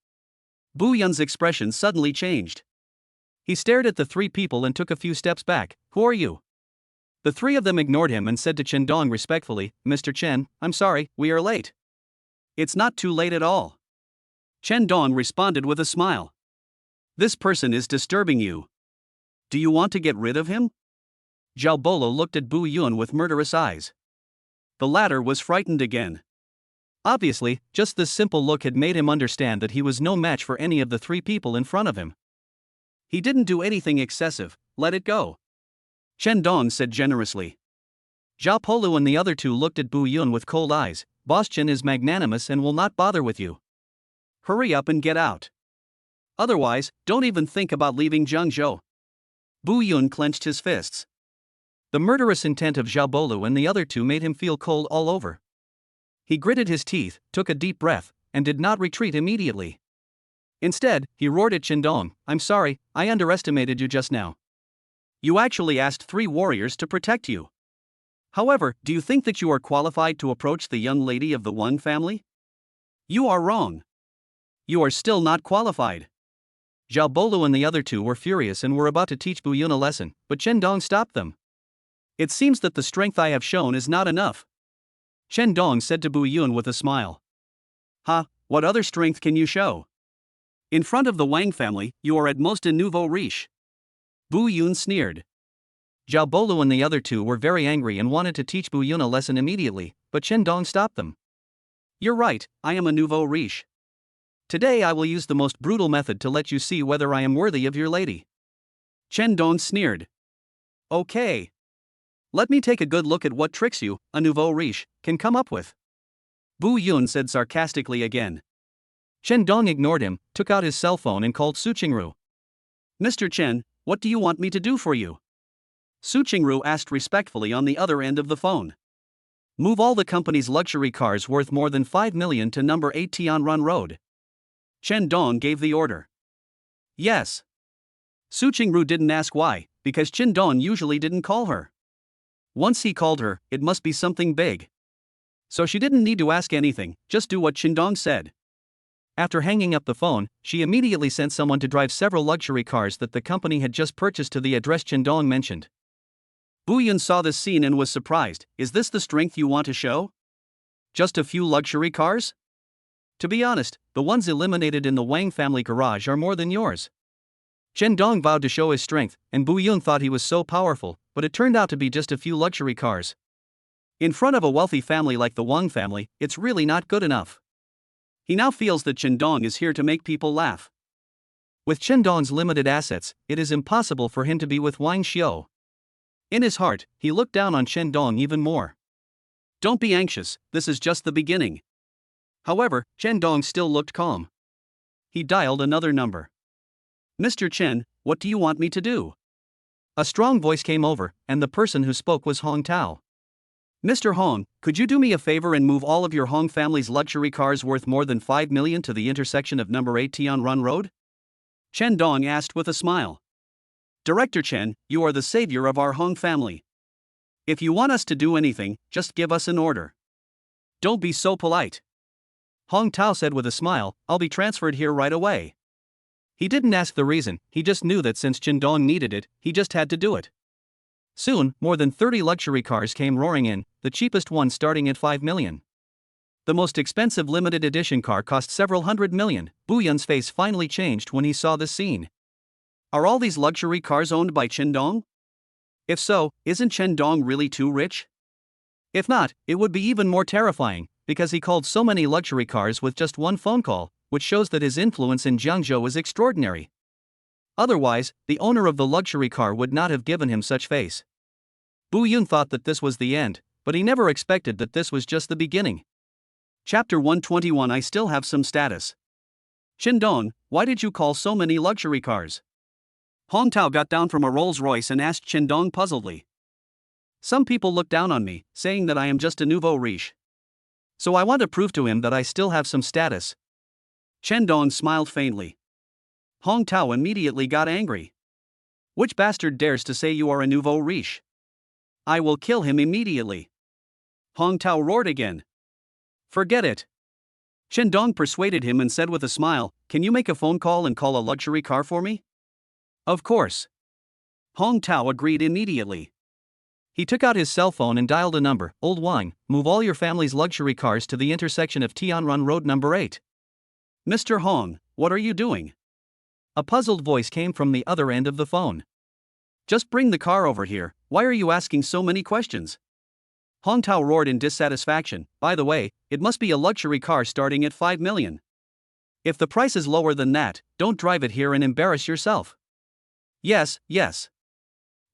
Bu Yun's expression suddenly changed. He stared at the three people and took a few steps back. Who are you? The three of them ignored him and said to Qindong respectfully, Mr. Chen, I'm sorry, we are late. It's not too late at all. Qindong responded with a smile. This person is disturbing you. Do you want to get rid of him? Zhao Bolo looked at Bu Yun with murderous eyes. The latter was frightened again. Obviously, just this simple look had made him understand that he was no match for any of the three people in front of him. He didn't do anything excessive, let it go. Qindong said generously. Zhao Polu and the other two looked at Bu Yun with cold eyes. Boss Chen is magnanimous and will not bother with you. Hurry up and get out. Otherwise, don't even think about leaving Jiangzhou. Bu Yun clenched his fists. The murderous intent of Zhao Bolu and the other two made him feel cold all over. He gritted his teeth, took a deep breath, and did not retreat immediately. Instead, he roared at Qindong, I'm sorry, I underestimated you just now. You actually asked three warriors to protect you. However, do you think that you are qualified to approach the young lady of the Wang family? You are wrong. You are still not qualified. Zhao Bolu and the other two were furious and were about to teach Bu Yun a lesson, but Qindong stopped them. It seems that the strength I have shown is not enough. Qindong said to Bu Yun with a smile. Ha, what other strength can you show? In front of the Wang family, you are at most a nouveau riche. Bu Yun sneered. Zhao Bolu and the other two were very angry and wanted to teach Bu Yun a lesson immediately, but Qindong stopped them. You're right, I am a nouveau riche. Today I will use the most brutal method to let you see whether I am worthy of your lady. Qindong sneered. Okay. Let me take a good look at what tricks you, a nouveau riche, can come up with. Bu Yun said sarcastically again. Qindong ignored him, took out his cell phone and called Su Qingru. Mr. Chen, what do you want me to do for you? Su Qingru asked respectfully on the other end of the phone. Move all the company's luxury cars worth more than 5 million to number 8 Tianrun Road. Qindong gave the order. Yes. Su Qingru didn't ask why, because Qindong usually didn't call her. Once he called her, it must be something big. So she didn't need to ask anything, just do what Qindong said. After hanging up the phone, she immediately sent someone to drive several luxury cars that the company had just purchased to the address Qindong mentioned. Bu Yun saw this scene and was surprised. Is this the strength you want to show? Just a few luxury cars? To be honest, the ones eliminated in the Wang family garage are more than yours. Qindong vowed to show his strength, and Bu Yun thought he was so powerful, but it turned out to be just a few luxury cars. In front of a wealthy family like the Wang family, it's really not good enough. He now feels that Qindong is here to make people laugh. With Qindong's limited assets, it is impossible for him to be with Wang Xiu. In his heart, he looked down on Qindong even more. Don't be anxious, this is just the beginning. However, Qindong still looked calm. He dialed another number. Mr. Chen, what do you want me to do? A strong voice came over, and the person who spoke was Hong Tao. Mr. Hong, could you do me a favor and move all of your Hong family's luxury cars worth more than 5 million to the intersection of number 8 Tianrun Road? Qindong asked with a smile. Director Chen, you are the savior of our Hong family. If you want us to do anything, just give us an order. Don't be so polite. Hong Tao said with a smile, I'll be transferred here right away. He didn't ask the reason, he just knew that since Qindong needed it, he just had to do it. Soon, more than 30 luxury cars came roaring in, the cheapest one starting at 5 million. The most expensive limited edition car cost several hundred million. Bu Yun's face finally changed when he saw this scene. Are all these luxury cars owned by Qindong? If so, isn't Qindong really too rich? If not, it would be even more terrifying, because he called so many luxury cars with just one phone call, which shows that his influence in Jiangzhou is extraordinary. Otherwise, the owner of the luxury car would not have given him such face. Bu Yun thought that this was the end, but he never expected that this was just the beginning. Chapter 121 I still have some status. Qindong, why did you call so many luxury cars? Hong Tao got down from a Rolls Royce and asked Qindong puzzledly. Some people look down on me, saying that I am just a nouveau riche. So I want to prove to him that I still have some status. Qindong smiled faintly. Hong Tao immediately got angry. Which bastard dares to say you are a nouveau riche? I will kill him immediately. Hong Tao roared again. Forget it. Chen Dong persuaded him and said with a smile, can you make a phone call and call a luxury car for me? Of course. Hong Tao agreed immediately. He took out his cell phone and dialed a number. Old Wang, move all your family's luxury cars to the intersection of Tianran Road number 8. Mr. Hong, what are you doing? A puzzled voice came from the other end of the phone. Just bring the car over here, why are you asking so many questions? Hong Tao roared in dissatisfaction, by the way, it must be a luxury car starting at 5 million. If the price is lower than that, don't drive it here and embarrass yourself. Yes.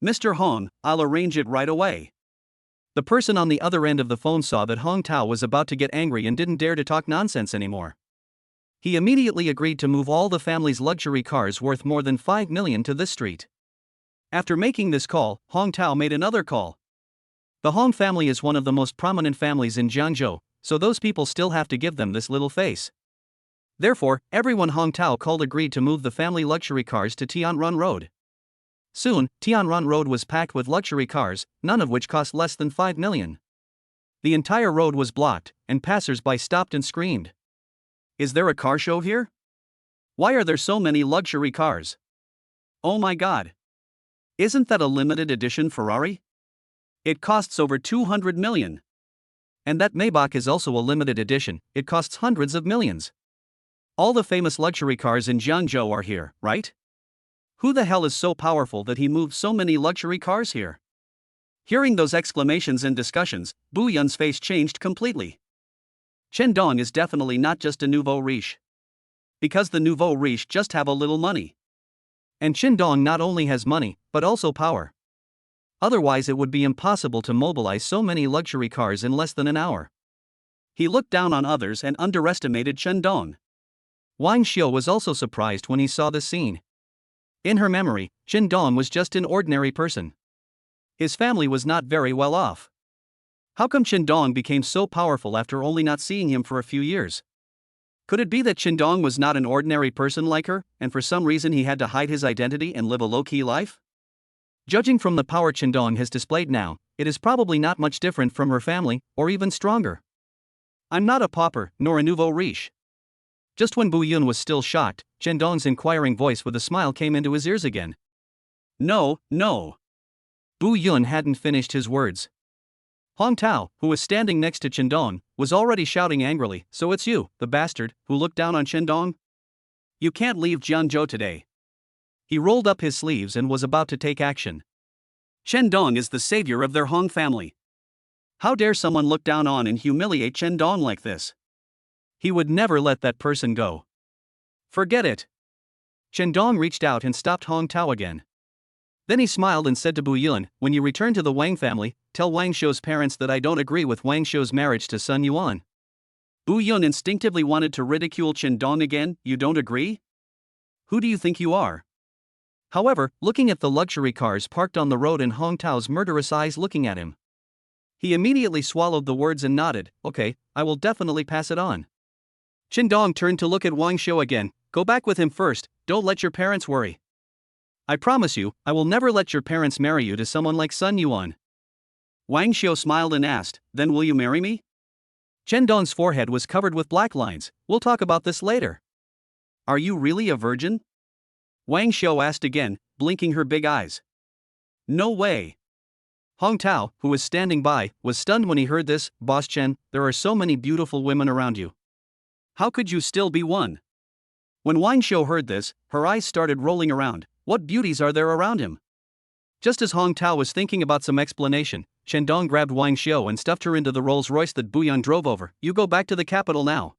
Mr. Hong, I'll arrange it right away. The person on the other end of the phone saw that Hong Tao was about to get angry and didn't dare to talk nonsense anymore. He immediately agreed to move all the family's luxury cars worth more than 5 million to this street. After making this call, Hong Tao made another call. The Hong family is one of the most prominent families in Jiangzhou, so those people still have to give them this little face. Therefore, everyone Hong Tao called agreed to move the family luxury cars to Tianran Road. Soon, Tianran Road was packed with luxury cars, none of which cost less than 5 million. The entire road was blocked, and passers-by stopped and screamed. Is there a car show here? Why are there so many luxury cars? Oh my god! Isn't that a limited edition Ferrari? It costs over 200 million. And that Maybach is also a limited edition, it costs hundreds of millions. All the famous luxury cars in Jiangzhou are here, right? Who the hell is so powerful that he moved so many luxury cars here? Hearing those exclamations and discussions, Bu Yun's face changed completely. Chen Dong is definitely not just a nouveau riche. Because the nouveau riche just have a little money. And Chen Dong not only has money, but also power. Otherwise it would be impossible to mobilize so many luxury cars in less than an hour. He looked down on others and underestimated Chen Dong. Wang Xiu was also surprised when he saw the scene. In her memory, Chen Dong was just an ordinary person. His family was not very well off. How come Chen Dong became so powerful after only not seeing him for a few years? Could it be that Chen Dong was not an ordinary person like her, and for some reason he had to hide his identity and live a low-key life? Judging from the power Chen Dong has displayed now, it is probably not much different from her family, or even stronger. I'm not a pauper, nor a nouveau riche. Just when Bu Yun was still shocked, Chen Dong's inquiring voice with a smile came into his ears again. No. Bu Yun hadn't finished his words. Hong Tao, who was standing next to Chen Dong, was already shouting angrily, so it's you, the bastard, who looked down on Chen Dong? You can't leave Jiangzhou today. He rolled up his sleeves and was about to take action. Chen Dong is the savior of their Hong family. How dare someone look down on and humiliate Chen Dong like this? He would never let that person go. Forget it. Chen Dong reached out and stopped Hong Tao again. Then he smiled and said to Bu Yun, when you return to the Wang family, tell Wang Xiu's parents that I don't agree with Wang Xiu's marriage to Sun Yuan. Bu Yun instinctively wanted to ridicule Chen Dong again. You don't agree? Who do you think you are? However, looking at the luxury cars parked on the road and Hong Tao's murderous eyes looking at him, he immediately swallowed the words and nodded. Okay, I will definitely pass it on. Chen Dong turned to look at Wang Xiu again. Go back with him first, don't let your parents worry. I promise you, I will never let your parents marry you to someone like Sun Yuan. Wang Xiu smiled and asked, then will you marry me? Chen Dong's forehead was covered with black lines. We'll talk about this later. Are you really a virgin? Wang Xiu asked again, blinking her big eyes. No way. Hong Tao, who was standing by, was stunned when he heard this. Boss Chen, there are so many beautiful women around you. How could you still be one? When Wang Xiu heard this, her eyes started rolling around. What beauties are there around him? Just as Hong Tao was thinking about some explanation, Chen Dong grabbed Wang Xiu and stuffed her into the Rolls-Royce that Bu Yun drove over. You go back to the capital now.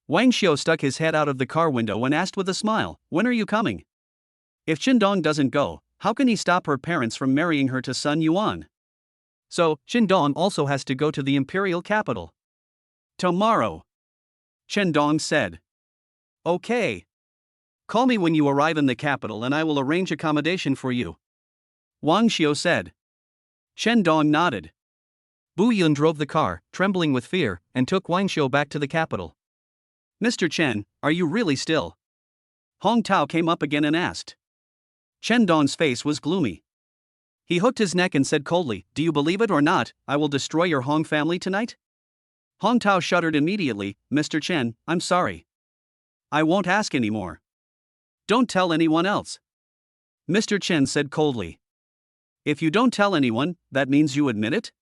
Wang Xiu stuck his head out of the car window and asked with a smile, when are you coming? If Chen Dong doesn't go, how can he stop her parents from marrying her to Sun Yuan? So, Chen Dong also has to go to the imperial capital. Tomorrow. Chen Dong said. Okay. Call me when you arrive in the capital and I will arrange accommodation for you. Wang Xiu said. Chen Dong nodded. Bu Yun drove the car, trembling with fear, and took Wang Xiu back to the capital. Mr. Chen, are you really still? Hong Tao came up again and asked. Chen Dong's face was gloomy. He hooked his neck and said coldly, "Do you believe it or not, I will destroy your Hong family tonight?" Hong Tao shuddered immediately. "Mr. Chen, I'm sorry. I won't ask anymore." "Don't tell anyone else," Mr. Chen said coldly. "If you don't tell anyone, that means you admit it?"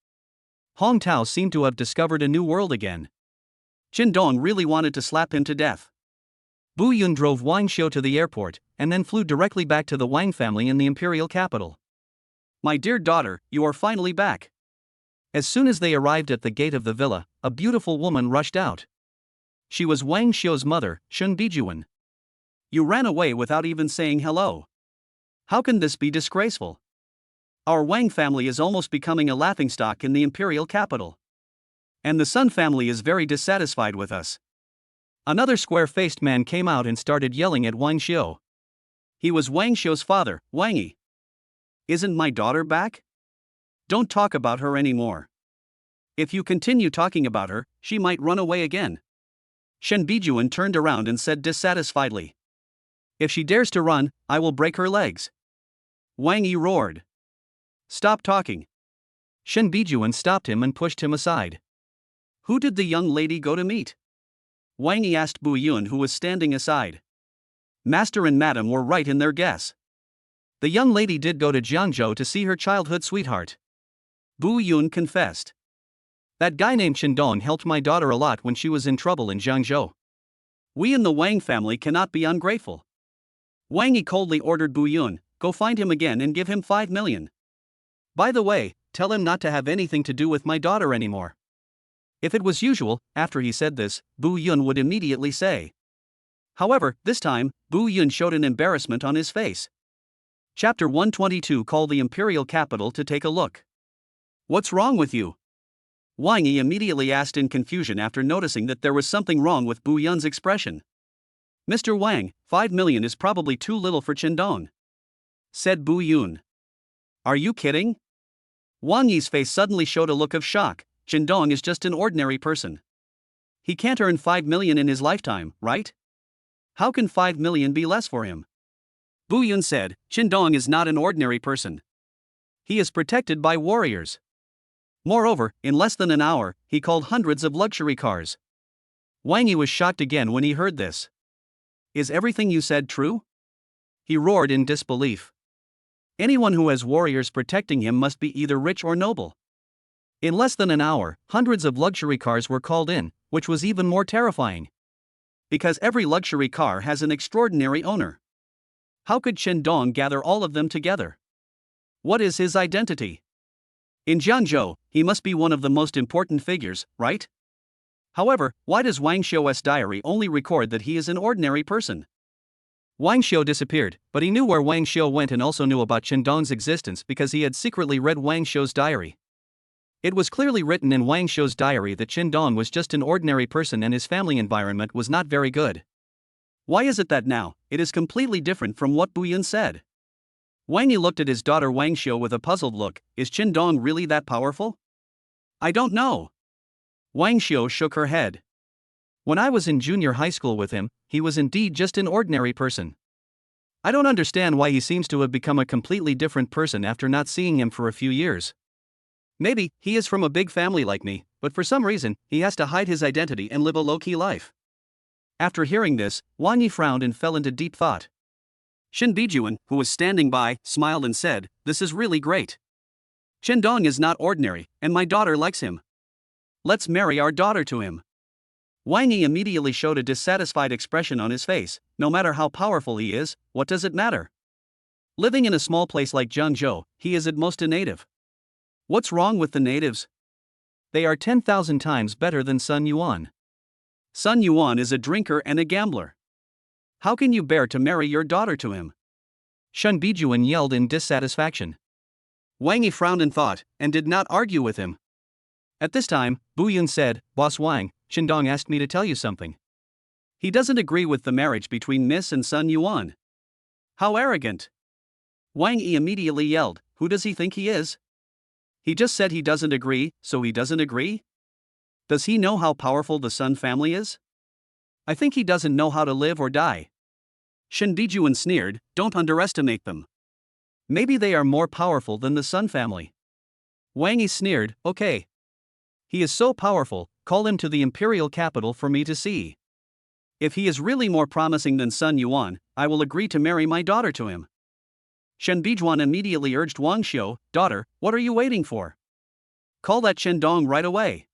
Hong Tao seemed to have discovered a new world again. Chen Dong really wanted to slap him to death. Bu Yun drove Wang Xiu to the airport, and then flew directly back to the Wang family in the imperial capital. "My dear daughter, you are finally back." As soon as they arrived at the gate of the villa, a beautiful woman rushed out. She was Wang Xiu's mother, Shun Bijuan. "You ran away without even saying hello. How can this be disgraceful? Our Wang family is almost becoming a laughingstock in the imperial capital. And the Sun family is very dissatisfied with us." Another square-faced man came out and started yelling at Wang Xiu. He was Wang Xiu's father, Wang Yi. "Isn't my daughter back? Don't talk about her anymore. If you continue talking about her, she might run away again." Shen Bijuan turned around and said dissatisfiedly, "If she dares to run, I will break her legs." Wang Yi roared, "Stop talking." Shen Bijuan stopped him and pushed him aside. "Who did the young lady go to meet?" Wang Yi asked Bu Yun, who was standing aside. Master and Madam were right in their guess. The young lady did go to Jiangzhou to see her childhood sweetheart. Bu Yun confessed. "That guy named Shandong helped my daughter a lot when she was in trouble in Jiangzhou. We in the Wang family cannot be ungrateful." Wang Yi coldly ordered Bu Yun, "Go find him again and give him 5 million. By the way, tell him not to have anything to do with my daughter anymore." If it was usual, after he said this, Bu Yun would immediately say. However, this time, Bu Yun showed an embarrassment on his face. Chapter 122 Call the Imperial Capital to take a look. "What's wrong with you?" Wang Yi immediately asked in confusion after noticing that there was something wrong with Bu Yun's expression. "Mr. Wang, 5 million is probably too little for Qindong," said Bu Yun. "Are you kidding?" Wang Yi's face suddenly showed a look of shock. Qindong is just an ordinary person. He can't earn 5 million in his lifetime, right? How can 5 million be less for him? Bu Yun said, "Qindong is not an ordinary person. He is protected by warriors. Moreover, in less than an hour, he called hundreds of luxury cars." Wang Yi was shocked again when he heard this. "Is everything you said true?" He roared in disbelief. Anyone who has warriors protecting him must be either rich or noble. In less than an hour, hundreds of luxury cars were called in, which was even more terrifying. Because every luxury car has an extraordinary owner. How could Qindong gather all of them together? What is his identity? In Jiangzhou, he must be one of the most important figures, right? However, why does Wang Xiu's diary only record that he is an ordinary person? Wang Xiu disappeared, but he knew where Wang Xiu went and also knew about Qindong's existence because he had secretly read Wang Xiu's diary. It was clearly written in Wang Xiu's diary that Qindong was just an ordinary person and his family environment was not very good. Why is it that now, it is completely different from what Bu Yun said? Wang Yi looked at his daughter Wang Xiu with a puzzled look. Is Qindong really that powerful? "I don't know." Wang Xiu shook her head. "When I was in junior high school with him, he was indeed just an ordinary person. I don't understand why he seems to have become a completely different person after not seeing him for a few years. Maybe he is from a big family like me, but for some reason, he has to hide his identity and live a low-key life." After hearing this, Wang Yi frowned and fell into deep thought. Shen Bijuan, who was standing by, smiled and said, "This is really great. Qindong is not ordinary, and my daughter likes him. Let's marry our daughter to him." Wang Yi immediately showed a dissatisfied expression on his face. No matter how powerful he is, what does it matter? Living in a small place like Jiangzhou, he is at most a native. What's wrong with the natives? They are 10,000 times better than Sun Yuan. Sun Yuan is a drinker and a gambler. How can you bear to marry your daughter to him? Shun Bijuan yelled in dissatisfaction. Wang Yi frowned in thought, and did not argue with him. At this time, Bu Yun said, "Boss Wang, Qindong asked me to tell you something. He doesn't agree with the marriage between Miss and Sun Yuan." How arrogant! Wang Yi immediately yelled, "Who does he think he is? He just said he doesn't agree, so he doesn't agree? Does he know how powerful the Sun family is? I think he doesn't know how to live or die." Shen Bijuan sneered, "Don't underestimate them. Maybe they are more powerful than the Sun family. Wang Yi sneered, okay. He is so powerful, call him to the imperial capital for me to see. If he is really more promising than Sun Yuan, I will agree to marry my daughter to him. Shen Bijuan immediately urged Wang Xiu, daughter, what are you waiting for? Call that Shen Dong right away.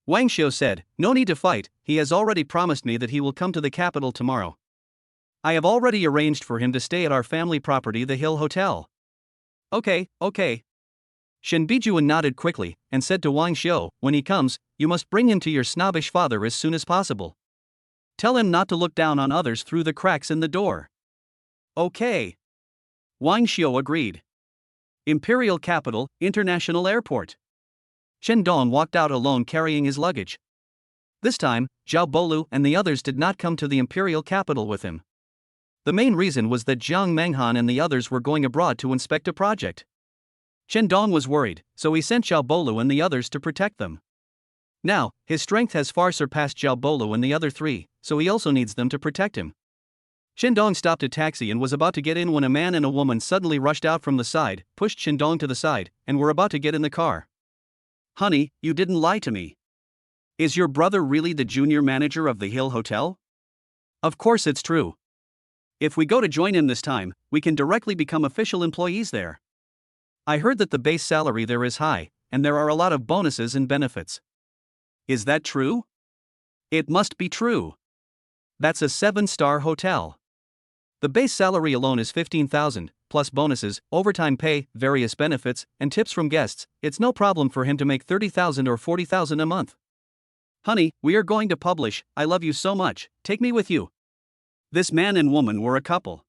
Wang Xiu said, no need to fight, he has already promised me that he will come to the capital tomorrow. I have already arranged for him to stay at our family property, the Hill Hotel. Okay. Shen Bijuan nodded quickly, and said to Wang Xiu, when he comes, you must bring him to your snobbish father as soon as possible. Tell him not to look down on others through the cracks in the door. Okay. Wang Xiu agreed. Imperial Capital, International Airport. Shen Dong walked out alone carrying his luggage. This time, Zhao Bolu and the others did not come to the Imperial Capital with him. The main reason was that Jiang Menghan and the others were going abroad to inspect a project. Shen Dong was worried, so he sent Zhao Bolu and the others to protect them. Now, his strength has far surpassed Zhao Bolu and the other three, so he also needs them to protect him. Shen Dong stopped a taxi and was about to get in when a man and a woman suddenly rushed out from the side, pushed Shen Dong to the side, and were about to get in the car. Honey, you didn't lie to me. Is your brother really the junior manager of the Hill Hotel? Of course it's true. If we go to join him this time, we can directly become official employees there. I heard that the base salary there is high, and there are a lot of bonuses and benefits. Is that true? It must be true. That's a 7-star hotel. The base salary alone is 15,000, plus bonuses, overtime pay, various benefits, and tips from guests. It's no problem for him to make 30,000 or 40,000 a month. Honey, we are going to publish, I love you so much, take me with you. This man and woman were a couple.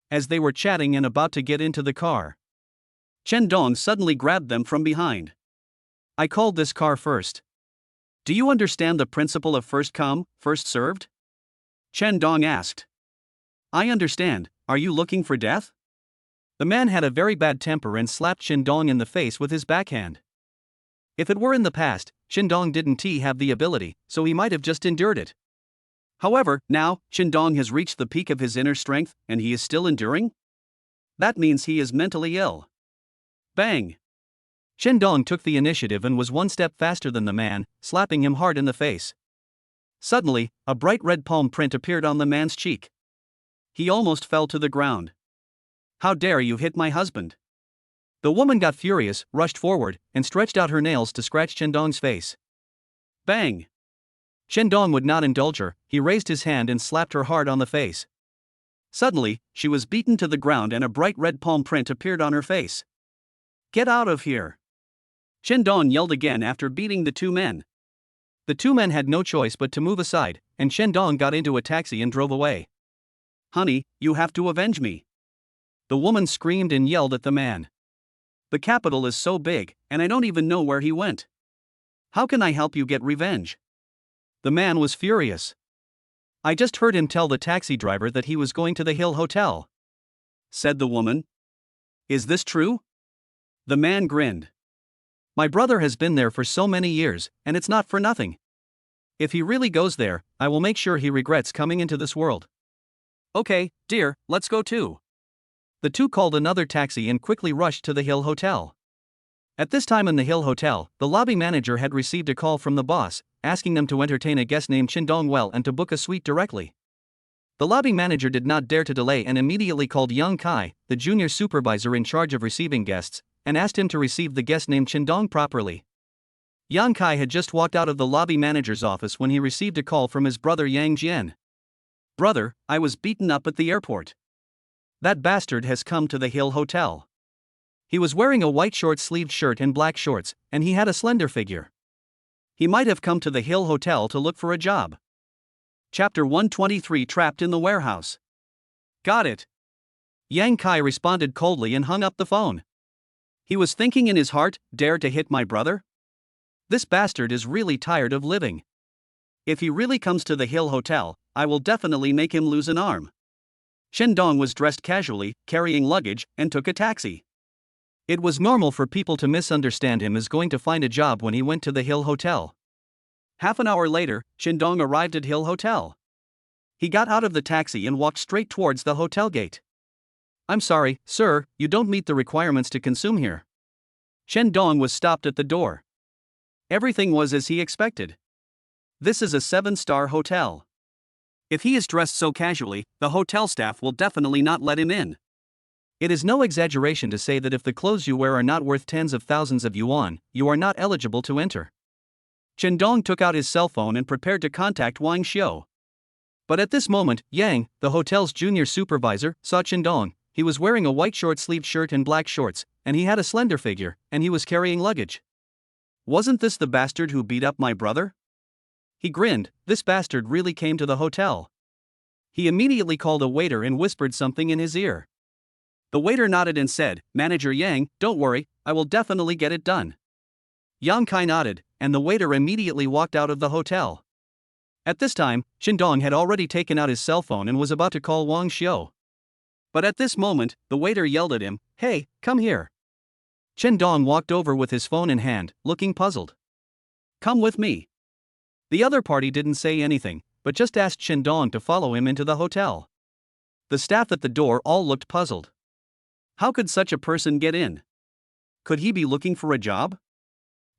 As they were chatting and about to get into the car, Shen Dong suddenly grabbed them from behind. I called this car first. Do you understand the principle of first come, first served? Shen Dong asked. I understand, are you looking for death? The man had a very bad temper and slapped Shen Dong in the face with his backhand. If it were in the past, Shen Dong didn't have the ability, so he might have just endured it. However, now, Shen Dong has reached the peak of his inner strength, and he is still enduring? That means he is mentally ill. Bang! Shen Dong took the initiative and was one step faster than the man, slapping him hard in the face. Suddenly, a bright red palm print appeared on the man's cheek. He almost fell to the ground. How dare you hit my husband? The woman got furious, rushed forward, and stretched out her nails to scratch Shen Dong's face. Bang! Shen Dong would not indulge her, he raised his hand and slapped her hard on the face. Suddenly, she was beaten to the ground and a bright red palm print appeared on her face. Get out of here! Shen Dong yelled again after beating the two men. The two men had no choice but to move aside, and Shen Dong got into a taxi and drove away. Honey, you have to avenge me. The woman screamed and yelled at the man. The capital is so big, and I don't even know where he went. How can I help you get revenge? The man was furious. I just heard him tell the taxi driver that he was going to the Hill Hotel, said the woman. Is this true? The man grinned. My brother has been there for so many years, and it's not for nothing. If he really goes there, I will make sure he regrets coming into this world. Okay, dear, let's go too. The two called another taxi and quickly rushed to the Hill Hotel. At this time in the Hill Hotel, the lobby manager had received a call from the boss, asking them to entertain a guest named Shen Dong well and to book a suite directly. The lobby manager did not dare to delay and immediately called Yang Kai, the junior supervisor in charge of receiving guests, and asked him to receive the guest named Shen Dong properly. Yang Kai had just walked out of the lobby manager's office when he received a call from his brother Yang Jian. Brother, I was beaten up at the airport. That bastard has come to the Hill Hotel. He was wearing a white short-sleeved shirt and black shorts, and he had a slender figure. He might have come to the Hill Hotel to look for a job. Chapter 123 Trapped in the Warehouse. Got it. Yang Kai responded coldly and hung up the phone. He was thinking in his heart, dare to hit my brother? This bastard is really tired of living. If he really comes to the Hill Hotel, I will definitely make him lose an arm. Shen Dong was dressed casually, carrying luggage, and took a taxi. It was normal for people to misunderstand him as going to find a job when he went to the Hill Hotel. Half an hour later, Shen Dong arrived at Hill Hotel. He got out of the taxi and walked straight towards the hotel gate. I'm sorry, sir, you don't meet the requirements to consume here. Chen Dong was stopped at the door. Everything was as he expected. This is a 7-star hotel. If he is dressed so casually, the hotel staff will definitely not let him in. It is no exaggeration to say that if the clothes you wear are not worth tens of thousands of yuan, you are not eligible to enter. Chen Dong took out his cell phone and prepared to contact Wang Xiu. But at this moment, Yang, the hotel's junior supervisor, saw Chen Dong. He was wearing a white short-sleeved shirt and black shorts, and he had a slender figure, and he was carrying luggage. Wasn't this the bastard who beat up my brother? He grinned. This bastard really came to the hotel. He immediately called a waiter and whispered something in his ear. The waiter nodded and said, "Manager Yang, don't worry, I will definitely get it done." Yang Kai nodded, and the waiter immediately walked out of the hotel. At this time, Chen Dong had already taken out his cell phone and was about to call Wang Xiu. But at this moment, the waiter yelled at him, "Hey, come here." Chen Dong walked over with his phone in hand, looking puzzled. "Come with me." The other party didn't say anything, but just asked Chen Dong to follow him into the hotel. The staff at the door all looked puzzled. How could such a person get in? Could he be looking for a job?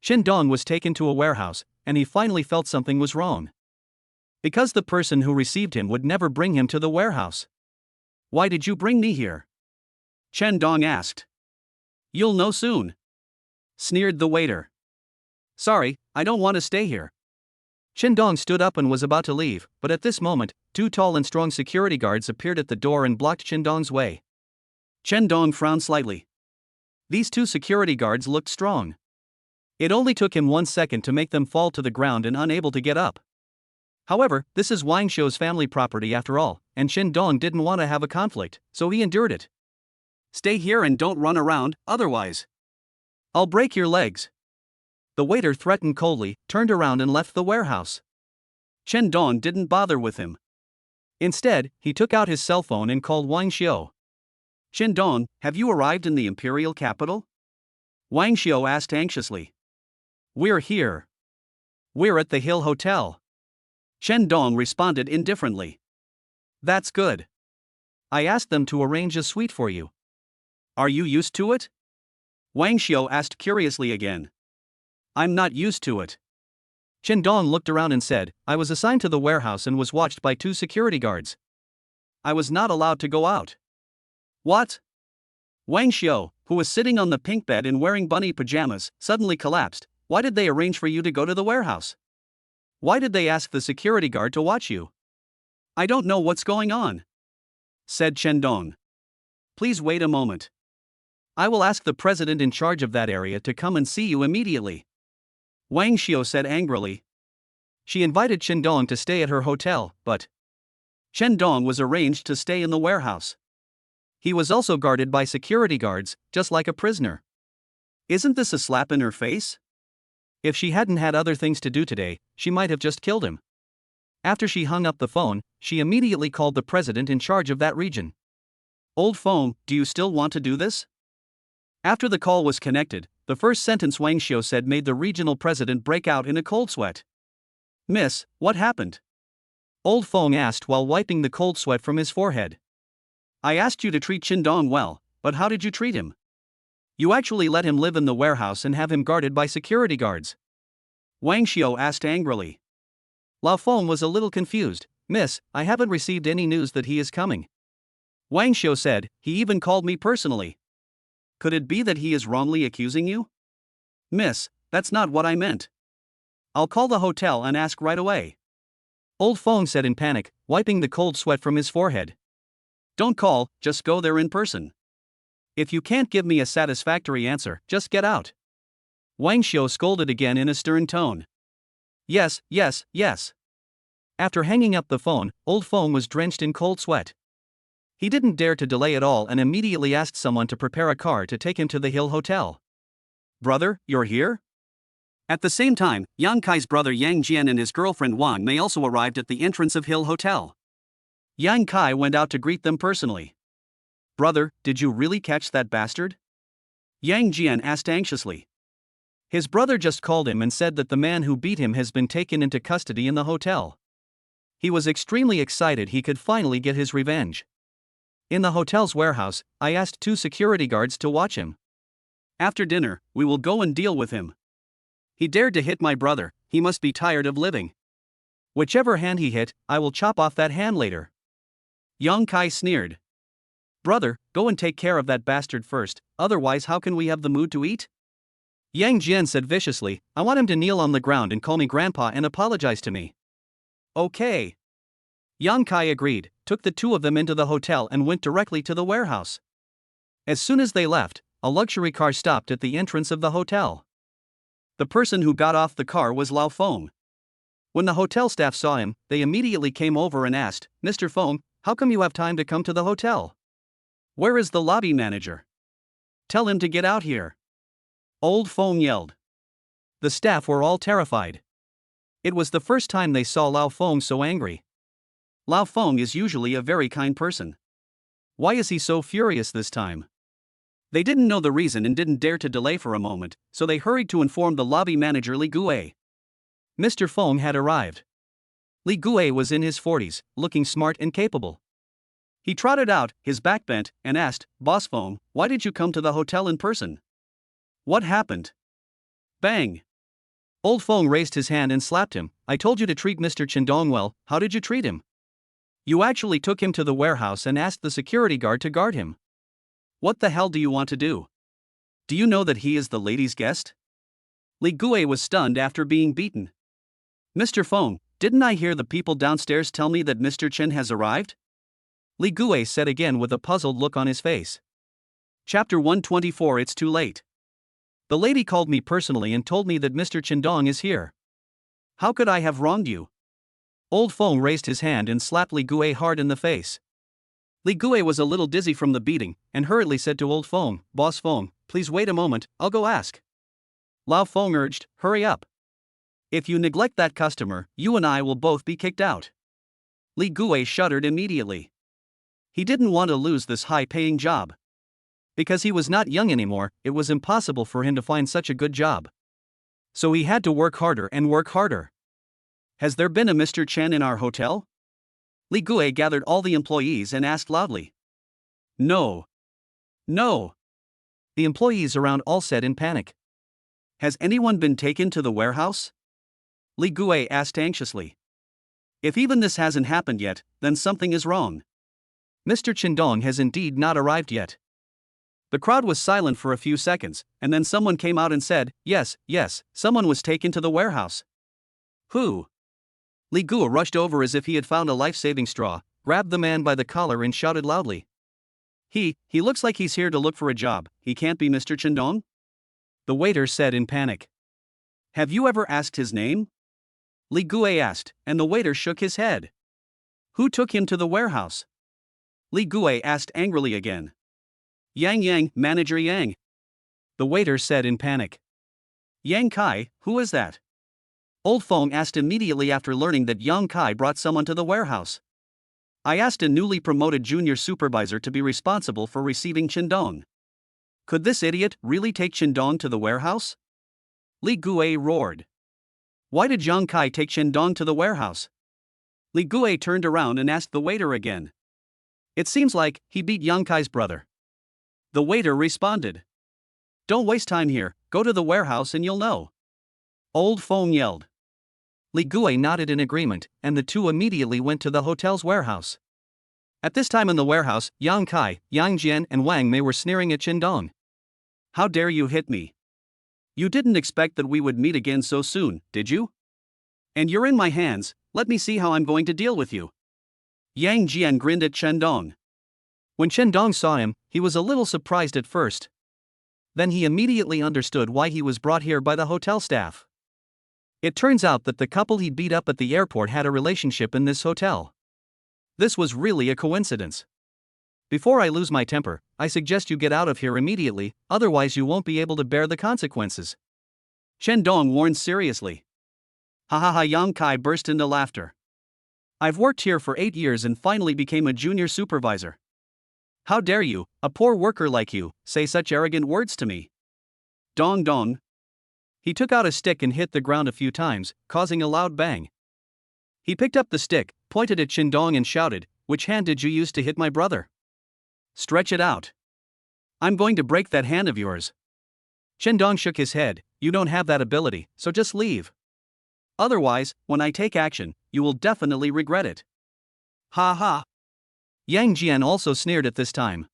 Chen Dong was taken to a warehouse, and he finally felt something was wrong. Because the person who received him would never bring him to the warehouse. "Why did you bring me here?" Chen Dong asked. "You'll know soon," sneered the waiter. "Sorry, I don't want to stay here." Chen Dong stood up and was about to leave, but at this moment, 2 tall and strong security guards appeared at the door and blocked Chen Dong's way. Chen Dong frowned slightly. These 2 security guards looked strong. It only took him 1 second to make them fall to the ground and unable to get up. However, this is Wang Xiu's family property after all, and Chen Dong didn't want to have a conflict, so he endured it. "Stay here and don't run around, otherwise I'll break your legs." The waiter threatened coldly, turned around and left the warehouse. Chen Dong didn't bother with him. Instead, he took out his cell phone and called Wang Xiu. "Chen Dong, have you arrived in the imperial capital?" Wang Xiu asked anxiously. "We're here. We're at the Hill Hotel." Chen Dong responded indifferently. "That's good. I asked them to arrange a suite for you." "Are you used to it?" Wang Xiu asked curiously again. "I'm not used to it." Chen Dong looked around and said, "I was assigned to the warehouse and was watched by 2 security guards. I was not allowed to go out." "What?" Wang Xiu, who was sitting on the pink bed and wearing bunny pajamas, suddenly collapsed. "Why did they arrange for you to go to the warehouse? Why did they ask the security guard to watch you?" "I don't know what's going on," said Chen Dong. "Please wait a moment. I will ask the president in charge of that area to come and see you immediately," Wang Xiu said angrily. She invited Chen Dong to stay at her hotel, but Chen Dong was arranged to stay in the warehouse. He was also guarded by security guards, just like a prisoner. Isn't this a slap in her face? If she hadn't had other things to do today, she might have just killed him. After she hung up the phone, she immediately called the president in charge of that region. "Old phone, do you still want to do this?" After the call was connected, the first sentence Wang Xiu said made the regional president break out in a cold sweat. "Miss, what happened?" Old Feng asked while wiping the cold sweat from his forehead. "I asked you to treat Chen Dong well, but how did you treat him? You actually let him live in the warehouse and have him guarded by security guards," Wang Xiu asked angrily. Lao Feng was a little confused. "Miss, I haven't received any news that he is coming." Wang Xiu said, "He even called me personally. Could it be that he is wrongly accusing you?" "Miss, that's not what I meant. I'll call the hotel and ask right away," Old Feng said in panic, wiping the cold sweat from his forehead. "Don't call, just go there in person. If you can't give me a satisfactory answer, just get out," Wang Xiu scolded again in a stern tone. Yes. After hanging up the phone, Old Feng was drenched in cold sweat. He didn't dare to delay at all and immediately asked someone to prepare a car to take him to the Hill Hotel. "Brother, you're here?" At the same time, Yang Kai's brother Yang Jian and his girlfriend Wang Mei also arrived at the entrance of Hill Hotel. Yang Kai went out to greet them personally. "Brother, did you really catch that bastard?" Yang Jian asked anxiously. His brother just called him and said that the man who beat him has been taken into custody in the hotel. He was extremely excited he could finally get his revenge. In the hotel's warehouse, I asked 2 security guards to watch him. After dinner, we will go and deal with him. He dared to hit my brother, he must be tired of living. Whichever hand he hit, I will chop off that hand later. Yang Kai sneered. Brother, go and take care of that bastard first, otherwise how can we have the mood to eat? Yang Jian said viciously, I want him to kneel on the ground and call me grandpa and apologize to me. Okay. Yang Kai agreed, took the 2 of them into the hotel and went directly to the warehouse. As soon as they left, a luxury car stopped at the entrance of the hotel. The person who got off the car was Lao Feng. When the hotel staff saw him, they immediately came over and asked, Mr. Feng, how come you have time to come to the hotel? Where is the lobby manager? Tell him to get out here. Old Feng yelled. The staff were all terrified. It was the first time they saw Lao Feng so angry. Lao Feng is usually a very kind person. Why is he so furious this time? They didn't know the reason and didn't dare to delay for a moment, so they hurried to inform the lobby manager Li Gue. Mr. Feng had arrived. Li Gue was in his 40s, looking smart and capable. He trotted out, his back bent, and asked, Boss Feng, why did you come to the hotel in person? What happened? Bang! Old Feng raised his hand and slapped him. I told you to treat Mr. Chendong well, how did you treat him? You actually took him to the warehouse and asked the security guard to guard him. What the hell do you want to do? Do you know that he is the lady's guest? Li Gue was stunned after being beaten. Mr. Feng, didn't I hear the people downstairs tell me that Mr. Chen has arrived? Li Gue said again with a puzzled look on his face. Chapter 124. It's too late. The lady called me personally and told me that Mr. Chendong is here. How could I have wronged you? Old Feng raised his hand and slapped Li Gue hard in the face. Li Gue was a little dizzy from the beating, and hurriedly said to Old Feng, Boss Feng, please wait a moment, I'll go ask. Lao Feng urged, hurry up. If you neglect that customer, you and I will both be kicked out. Li Gue shuddered immediately. He didn't want to lose this high-paying job. Because he was not young anymore, it was impossible for him to find such a good job. So he had to work harder and work harder. Has there been a Mr. Chen in our hotel? Li Gue gathered all the employees and asked loudly. No. No. The employees around all said in panic. Has anyone been taken to the warehouse? Li Gue asked anxiously. If even this hasn't happened yet, then something is wrong. Mr. Chendong has indeed not arrived yet. The crowd was silent for a few seconds, and then someone came out and said, yes, someone was taken to the warehouse. Who? Li Gue rushed over as if he had found a life-saving straw, grabbed the man by the collar and shouted loudly. He looks like he's here to look for a job, he can't be Mr. Chendong? The waiter said in panic. Have you ever asked his name? Li Gue asked, and the waiter shook his head. Who took him to the warehouse? Li Gue asked angrily again. Yang, Manager Yang. The waiter said in panic. Yang Kai, who is that? Old Feng asked immediately after learning that Yang Kai brought someone to the warehouse. I asked a newly promoted junior supervisor to be responsible for receiving Chendong. Could this idiot really take Chendong to the warehouse? Li Gue roared. Why did Yang Kai take Chendong to the warehouse? Li Gue turned around and asked the waiter again. It seems like he beat Yang Kai's brother. The waiter responded. Don't waste time here, go to the warehouse and you'll know. Old Feng yelled. Li Gue nodded in agreement, and the 2 immediately went to the hotel's warehouse. At this time in the warehouse, Yang Kai, Yang Jian and Wang Mei were sneering at Chendong. How dare you hit me? You didn't expect that we would meet again so soon, did you? And you're in my hands, let me see how I'm going to deal with you. Yang Jian grinned at Chendong. When Chendong saw him, he was a little surprised at first. Then he immediately understood why he was brought here by the hotel staff. It turns out that the couple he beat up at the airport had a relationship in this hotel. This was really a coincidence. Before I lose my temper, I suggest you get out of here immediately, otherwise you won't be able to bear the consequences. Chendong warned seriously. Ha, Yang Kai burst into laughter. I've worked here for 8 years and finally became a junior supervisor. How dare you, a poor worker like you, say such arrogant words to me? Dong dong. He took out a stick and hit the ground a few times, causing a loud bang. He picked up the stick, pointed at Chendong and shouted, which hand did you use to hit my brother? Stretch it out. I'm going to break that hand of yours. Chen Dong shook his head. You don't have that ability, so just leave. Otherwise, when I take action, you will definitely regret it. Ha ha. Yang Jian also sneered at this time.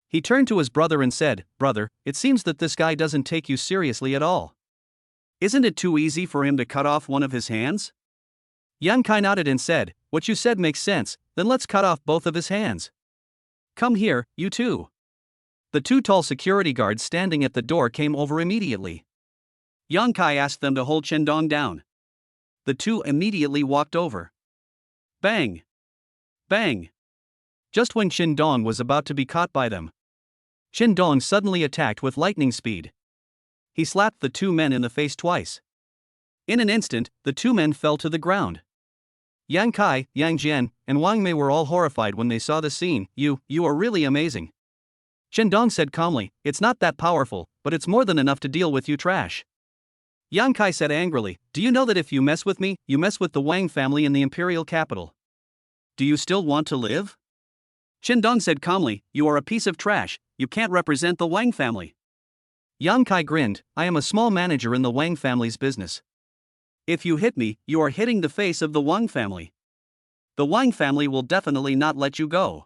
He turned to his brother and said, Brother, it seems that this guy doesn't take you seriously at all. Isn't it too easy for him to cut off one of his hands? Yang Kai nodded and said, What you said makes sense, then let's cut off both of his hands. Come here, you two. The two tall security guards standing at the door came over immediately. Yang Kai asked them to hold Chen Dong down. The two immediately walked over. Bang! Bang! Just when Chen Dong was about to be caught by them, Chen Dong suddenly attacked with lightning speed. He slapped the two men in the face twice. In an instant, the two men fell to the ground. Yang Kai, Yang Jian, and Wang Mei were all horrified when they saw the scene. You are really amazing. Chen Dong said calmly, It's not that powerful, but it's more than enough to deal with you trash. Yang Kai said angrily, Do you know that if you mess with me, you mess with the Wang family in the imperial capital? Do you still want to live? Chen Dong said calmly, You are a piece of trash, you can't represent the Wang family. Yang Kai grinned, I am a small manager in the Wang family's business. If you hit me, you are hitting the face of the Wang family. The Wang family will definitely not let you go.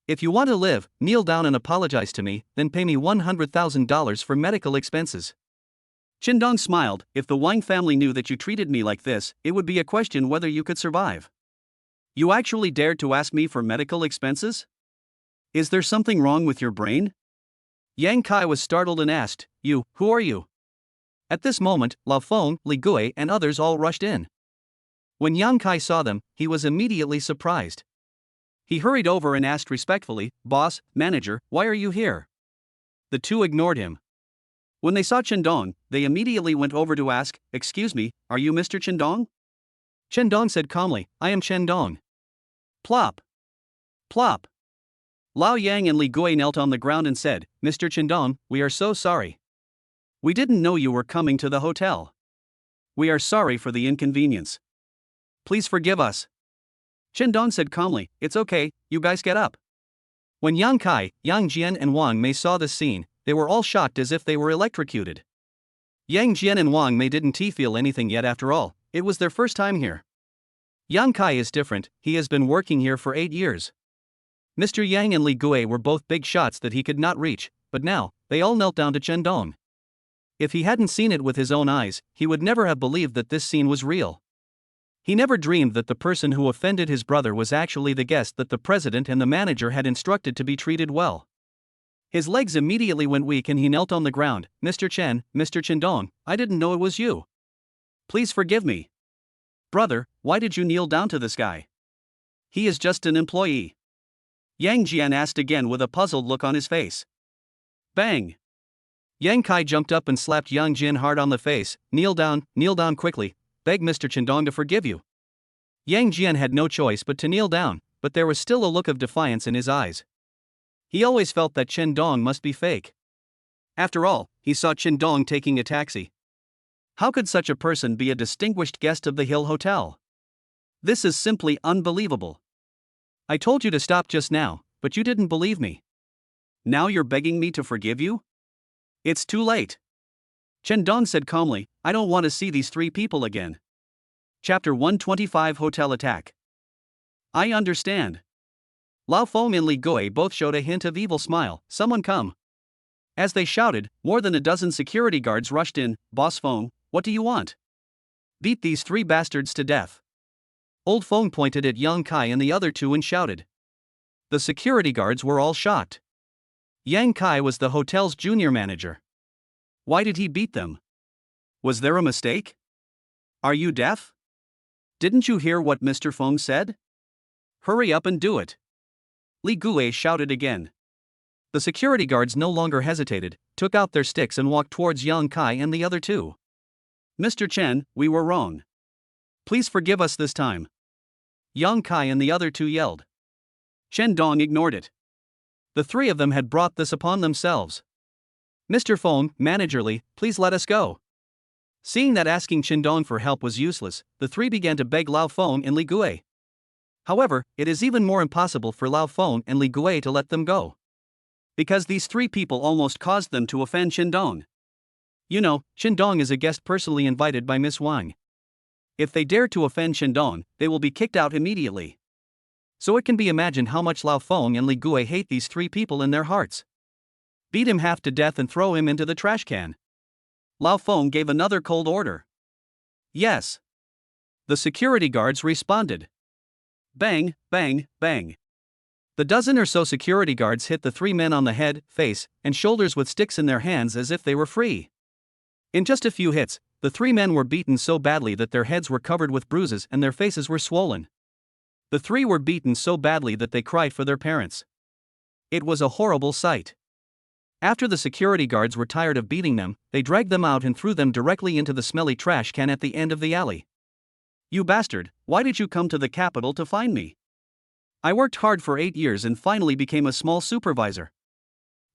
If you want to live, kneel down and apologize to me, then pay me $100,000 for medical expenses. Chen Dong smiled, If the Wang family knew that you treated me like this, it would be a question whether you could survive. You actually dared to ask me for medical expenses? Is there something wrong with your brain? Yang Kai was startled and asked, Who are you? At this moment, Lao Feng, Li Gui, and others all rushed in. When Yang Kai saw them, he was immediately surprised. He hurried over and asked respectfully, Boss, manager, why are you here? The two ignored him. When they saw Chen Dong, they immediately went over to ask, Excuse me, are you Mr. Chen Dong? Chen Dong said calmly, I am Chen Dong. Plop. Plop. Lao Yang and Li Gui knelt on the ground and said, Mr. Chen Dong, we are so sorry. We didn't know you were coming to the hotel. We are sorry for the inconvenience. Please forgive us. Chen Dong said calmly, It's okay, you guys get up. When Yang Kai, Yang Jian, and Wang Mei saw this scene, they were all shocked as if they were electrocuted. Yang Jian and Wang Mei didn't feel anything yet after all, it was their first time here. Yang Kai is different, he has been working here for 8 years. Mr. Yang and Li Gui were both big shots that he could not reach, but now, they all knelt down to Chen Dong. If he hadn't seen it with his own eyes, he would never have believed that this scene was real. He never dreamed that the person who offended his brother was actually the guest that the president and the manager had instructed to be treated well. His legs immediately went weak and he knelt on the ground. Mr. Chen Dong, I didn't know it was you. Please forgive me. Brother, why did you kneel down to this guy? He is just an employee. Yang Jian asked again with a puzzled look on his face. Bang! Yang Kai jumped up and slapped Yang Jian hard on the face. Kneel down quickly. Beg Mr. Chen Dong to forgive you. Yang Jian had no choice but to kneel down, but there was still a look of defiance in his eyes. He always felt that Chen Dong must be fake. After all, he saw Chen Dong taking a taxi. How could such a person be a distinguished guest of the Hill Hotel? This is simply unbelievable. I told you to stop just now, but you didn't believe me. Now you're begging me to forgive you? It's too late. Chen Dong said calmly, I don't want to see these three people again. Chapter 125 Hotel Attack. I understand. Lao Feng and Li Gui both showed a hint of evil smile. Someone come. As they shouted, more than a dozen security guards rushed in. Boss Feng, what do you want? Beat these three bastards to death. Old Feng pointed at Yang Kai and the other two and shouted. The security guards were all shocked. Yang Kai was the hotel's junior manager. Why did he beat them? Was there a mistake? Are you deaf? Didn't you hear what Mr. Feng said? Hurry up and do it. Li Gui shouted again. The security guards no longer hesitated, took out their sticks and walked towards Yang Kai and the other two. Mr. Chen, we were wrong. Please forgive us this time. Yang Kai and the other two yelled. Chen Dong ignored it. The three of them had brought this upon themselves. Mr. Feng, managerly, please let us go. Seeing that asking Chen Dong for help was useless, the three began to beg Lao Feng and Li Gui. However, it is even more impossible for Lao Feng and Li Gui to let them go, because these three people almost caused them to offend Qindong. You know, Qindong is a guest personally invited by Miss Wang. If they dare to offend Qindong, they will be kicked out immediately. So it can be imagined how much Lao Feng and Li Gui hate these three people in their hearts. Beat him half to death and throw him into the trash can. Lao Feng gave another cold order. Yes. The security guards responded. Bang, bang, bang. The dozen or so security guards hit the three men on the head, face, and shoulders with sticks in their hands as if they were free. In just a few hits, the three men were beaten so badly that their heads were covered with bruises and their faces were swollen. The three were beaten so badly that they cried for their parents. It was a horrible sight. After the security guards were tired of beating them, they dragged them out and threw them directly into the smelly trash can at the end of the alley. You bastard, why did you come to the capital to find me? I worked hard for 8 years and finally became a small supervisor.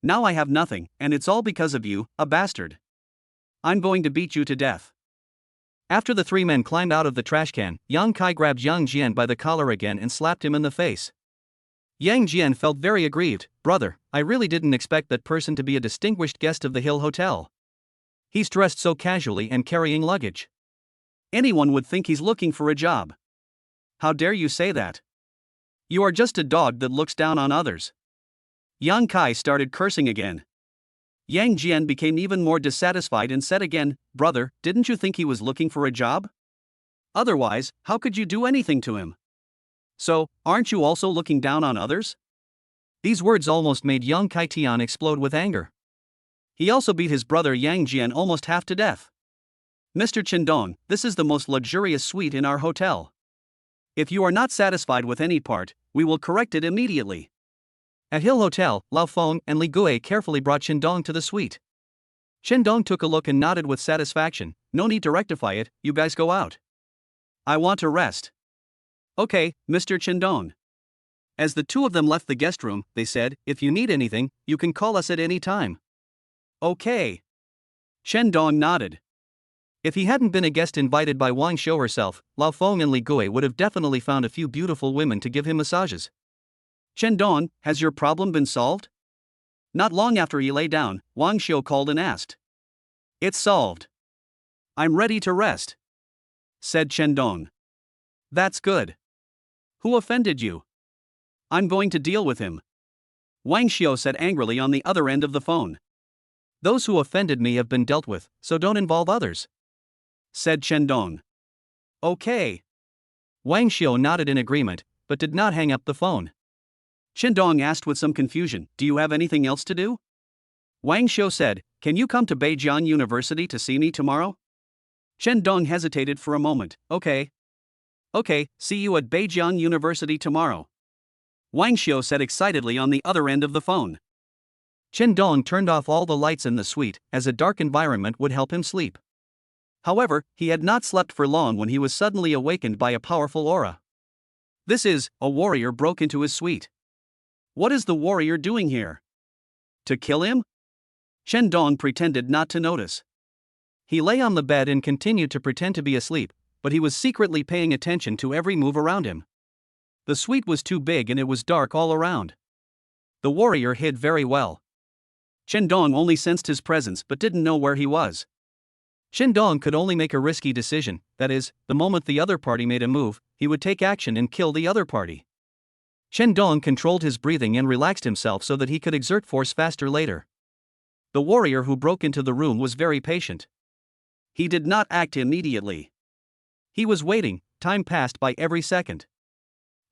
Now I have nothing, and it's all because of you, a bastard. I'm going to beat you to death. After the three men climbed out of the trash can, Yang Kai grabbed Yang Jian by the collar again and slapped him in the face. Yang Jian felt very aggrieved. Brother, I really didn't expect that person to be a distinguished guest of the Hill Hotel. He's dressed so casually and carrying luggage. Anyone would think he's looking for a job. How dare you say that? You are just a dog that looks down on others. Yang Kai started cursing again. Yang Jian became even more dissatisfied and said again, Brother, didn't you think he was looking for a job? Otherwise, how could you do anything to him? So, aren't you also looking down on others? These words almost made Yang Kai Tian explode with anger. He also beat his brother Yang Jian almost half to death. Mr. Qindong, this is the most luxurious suite in our hotel. If you are not satisfied with any part, we will correct it immediately. At Hill Hotel, Lao Feng and Li Gui carefully brought Qindong to the suite. Qindong took a look and nodded with satisfaction. No need to rectify it, you guys go out. I want to rest. Okay, Mr. Qindong. As the two of them left the guest room, they said, if you need anything, you can call us at any time. Okay. Qindong nodded. If he hadn't been a guest invited by Wang Xiu herself, Lao Feng and Li Gui would have definitely found a few beautiful women to give him massages. Qindong, has your problem been solved? Not long after he lay down, Wang Xiu called and asked. It's solved. I'm ready to rest, said Qindong. That's good. Who offended you? I'm going to deal with him, Wang Xiu said angrily on the other end of the phone. Those who offended me have been dealt with, so don't involve others, said Qindong. Okay. Wang Xiu nodded in agreement, but did not hang up the phone. Qindong asked with some confusion, do you have anything else to do? Wang Xiu said, can you come to Beijing University to see me tomorrow? Qindong hesitated for a moment. Okay. Okay, see you at Beijing University tomorrow, Wang Xiu said excitedly on the other end of the phone. Qindong turned off all the lights in the suite, as a dark environment would help him sleep. However, he had not slept for long when he was suddenly awakened by a powerful aura. This is, a warrior broke into his suite. What is the warrior doing here? To kill him? Qindong pretended not to notice. He lay on the bed and continued to pretend to be asleep, but he was secretly paying attention to every move around him. The suite was too big and it was dark all around. The warrior hid very well. Qindong only sensed his presence but didn't know where he was. Qindong could only make a risky decision, that is, the moment the other party made a move, he would take action and kill the other party. Qindong controlled his breathing and relaxed himself so that he could exert force faster later. The warrior who broke into the room was very patient. He did not act immediately. He was waiting, time passed by every second.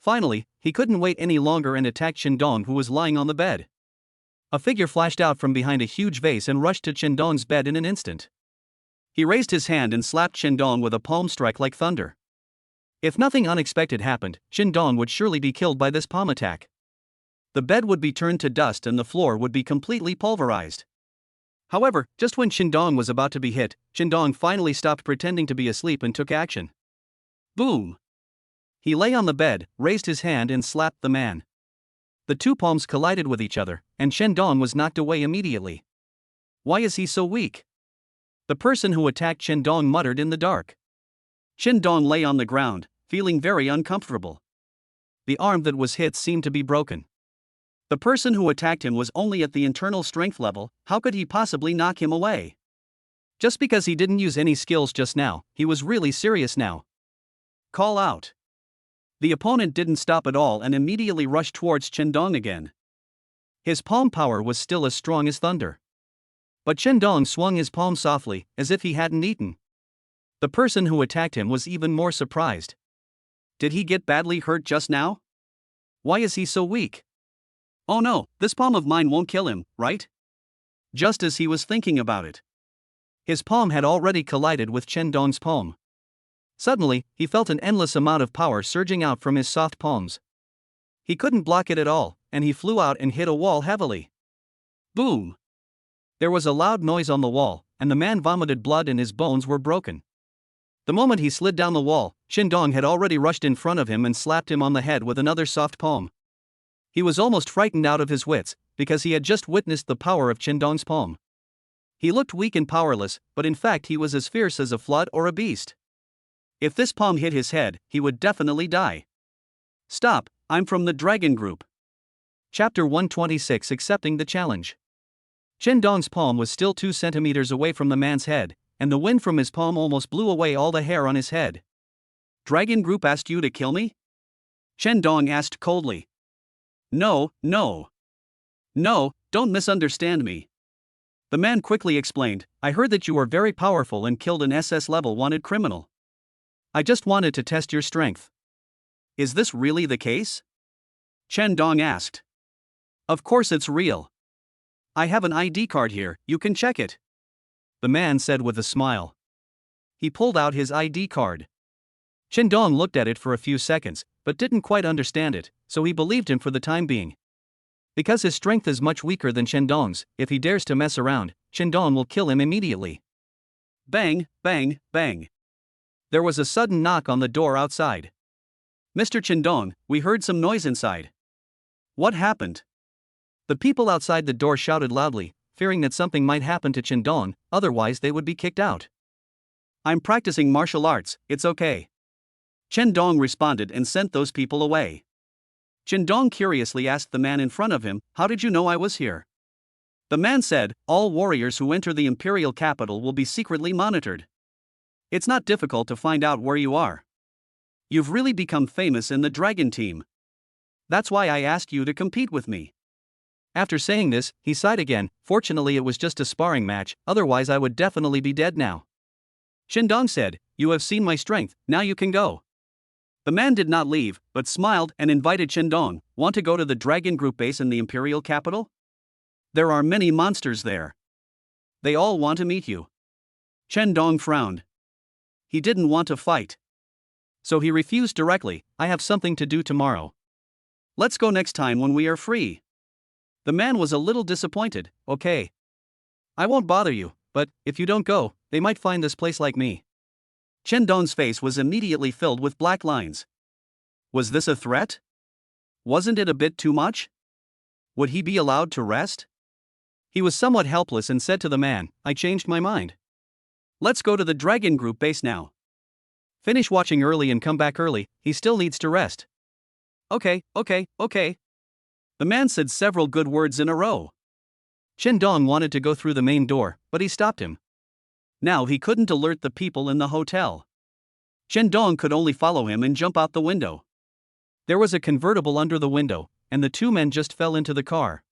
Finally, he couldn't wait any longer and attacked Qindong, who was lying on the bed. A figure flashed out from behind a huge vase and rushed to Qindong's bed in an instant. He raised his hand and slapped Qindong with a palm strike like thunder. If nothing unexpected happened, Qindong would surely be killed by this palm attack. The bed would be turned to dust and the floor would be completely pulverized. However, just when Qindong was about to be hit, Qindong finally stopped pretending to be asleep and took action. Boom! He lay on the bed, raised his hand and slapped the man. The two palms collided with each other, and Qindong was knocked away immediately. Why is he so weak? The person who attacked Qindong muttered in the dark. Qindong lay on the ground, feeling very uncomfortable. The arm that was hit seemed to be broken. The person who attacked him was only at the internal strength level, how could he possibly knock him away? Just because he didn't use any skills just now, he was really serious now. Call out. The opponent didn't stop at all and immediately rushed towards Chendong again. His palm power was still as strong as thunder. But Chendong swung his palm softly, as if he hadn't eaten. The person who attacked him was even more surprised. Did he get badly hurt just now? Why is he so weak? Oh no, this palm of mine won't kill him, right? Just as he was thinking about it, his palm had already collided with Chendong's palm. Suddenly, he felt an endless amount of power surging out from his soft palms. He couldn't block it at all, and he flew out and hit a wall heavily. Boom! There was a loud noise on the wall, and the man vomited blood and his bones were broken. The moment he slid down the wall, Chendong had already rushed in front of him and slapped him on the head with another soft palm. He was almost frightened out of his wits, because he had just witnessed the power of Chendong's palm. He looked weak and powerless, but in fact he was as fierce as a flood or a beast. If this palm hit his head, he would definitely die. Stop, I'm from the Dragon Group. Chapter 126 Accepting the Challenge. Chendong's palm was still 2 centimeters away from the man's head, and the wind from his palm almost blew away all the hair on his head. Dragon Group asked you to kill me? Chendong asked coldly. No, don't misunderstand me. The man quickly explained, I heard that you were very powerful and killed an SS level wanted criminal. I just wanted to test your strength. Is this really the case? Chendong asked. Of course it's real. I have an ID card here, you can check it. The man said with a smile. He pulled out his ID card. Chendong looked at it for a few seconds, but didn't quite understand it, so he believed him for the time being. Because his strength is much weaker than Chendong's, if he dares to mess around, Chendong will kill him immediately. Bang, bang, bang. There was a sudden knock on the door outside. Mr. Chendong, we heard some noise inside. What happened? The people outside the door shouted loudly, fearing that something might happen to Chendong, otherwise they would be kicked out. I'm practicing martial arts, it's okay. Chendong responded and sent those people away. Chendong curiously asked the man in front of him, how did you know I was here? The man said, all warriors who enter the imperial capital will be secretly monitored. It's not difficult to find out where you are. You've really become famous in the Dragon team. That's why I asked you to compete with me. After saying this, he sighed again. Fortunately it was just a sparring match, otherwise I would definitely be dead now. Chendong said, you have seen my strength, now you can go. The man did not leave, but smiled and invited Chendong, want to go to the Dragon Group base in the imperial capital? There are many monsters there. They all want to meet you. Chendong frowned. He didn't want to fight. So he refused directly, I have something to do tomorrow. Let's go next time when we are free. The man was a little disappointed, okay. I won't bother you, but if you don't go, they might find this place like me. Chendong's face was immediately filled with black lines. Was this a threat? Wasn't it a bit too much? Would he be allowed to rest? He was somewhat helpless and said to the man, I changed my mind. Let's go to the Dragon Group base now. Finish watching early and come back early, he still needs to rest. Okay. The man said several good words in a row. Chendong wanted to go through the main door, but he stopped him. Now he couldn't alert the people in the hotel. Chendong could only follow him and jump out the window. There was a convertible under the window, and the two men just fell into the car.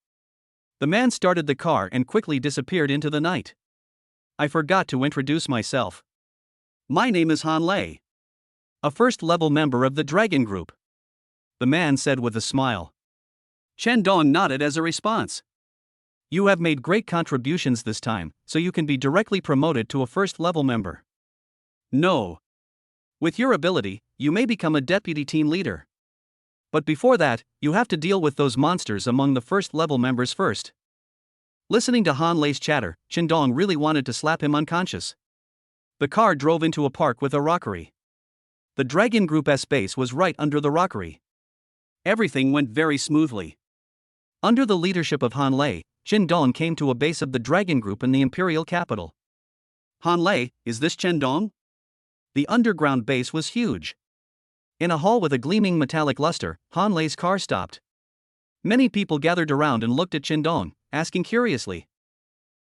The man started the car and quickly disappeared into the night. I forgot to introduce myself. My name is Han Lei. A first-level member of the Dragon Group. The man said with a smile. Chendong nodded as a response. You have made great contributions this time, so you can be directly promoted to a first-level member. No. With your ability, you may become a deputy team leader. But before that, you have to deal with those monsters among the first-level members first. Listening to Han Lei's chatter, Chendong really wanted to slap him unconscious. The car drove into a park with a rockery. The Dragon Group's base was right under the rockery. Everything went very smoothly. Under the leadership of Han Lei, Chendong came to a base of the Dragon Group in the imperial capital. Han Lei, is this Chendong? The underground base was huge. In a hall with a gleaming metallic luster, Han Lei's car stopped. Many people gathered around and looked at Qin, asking curiously.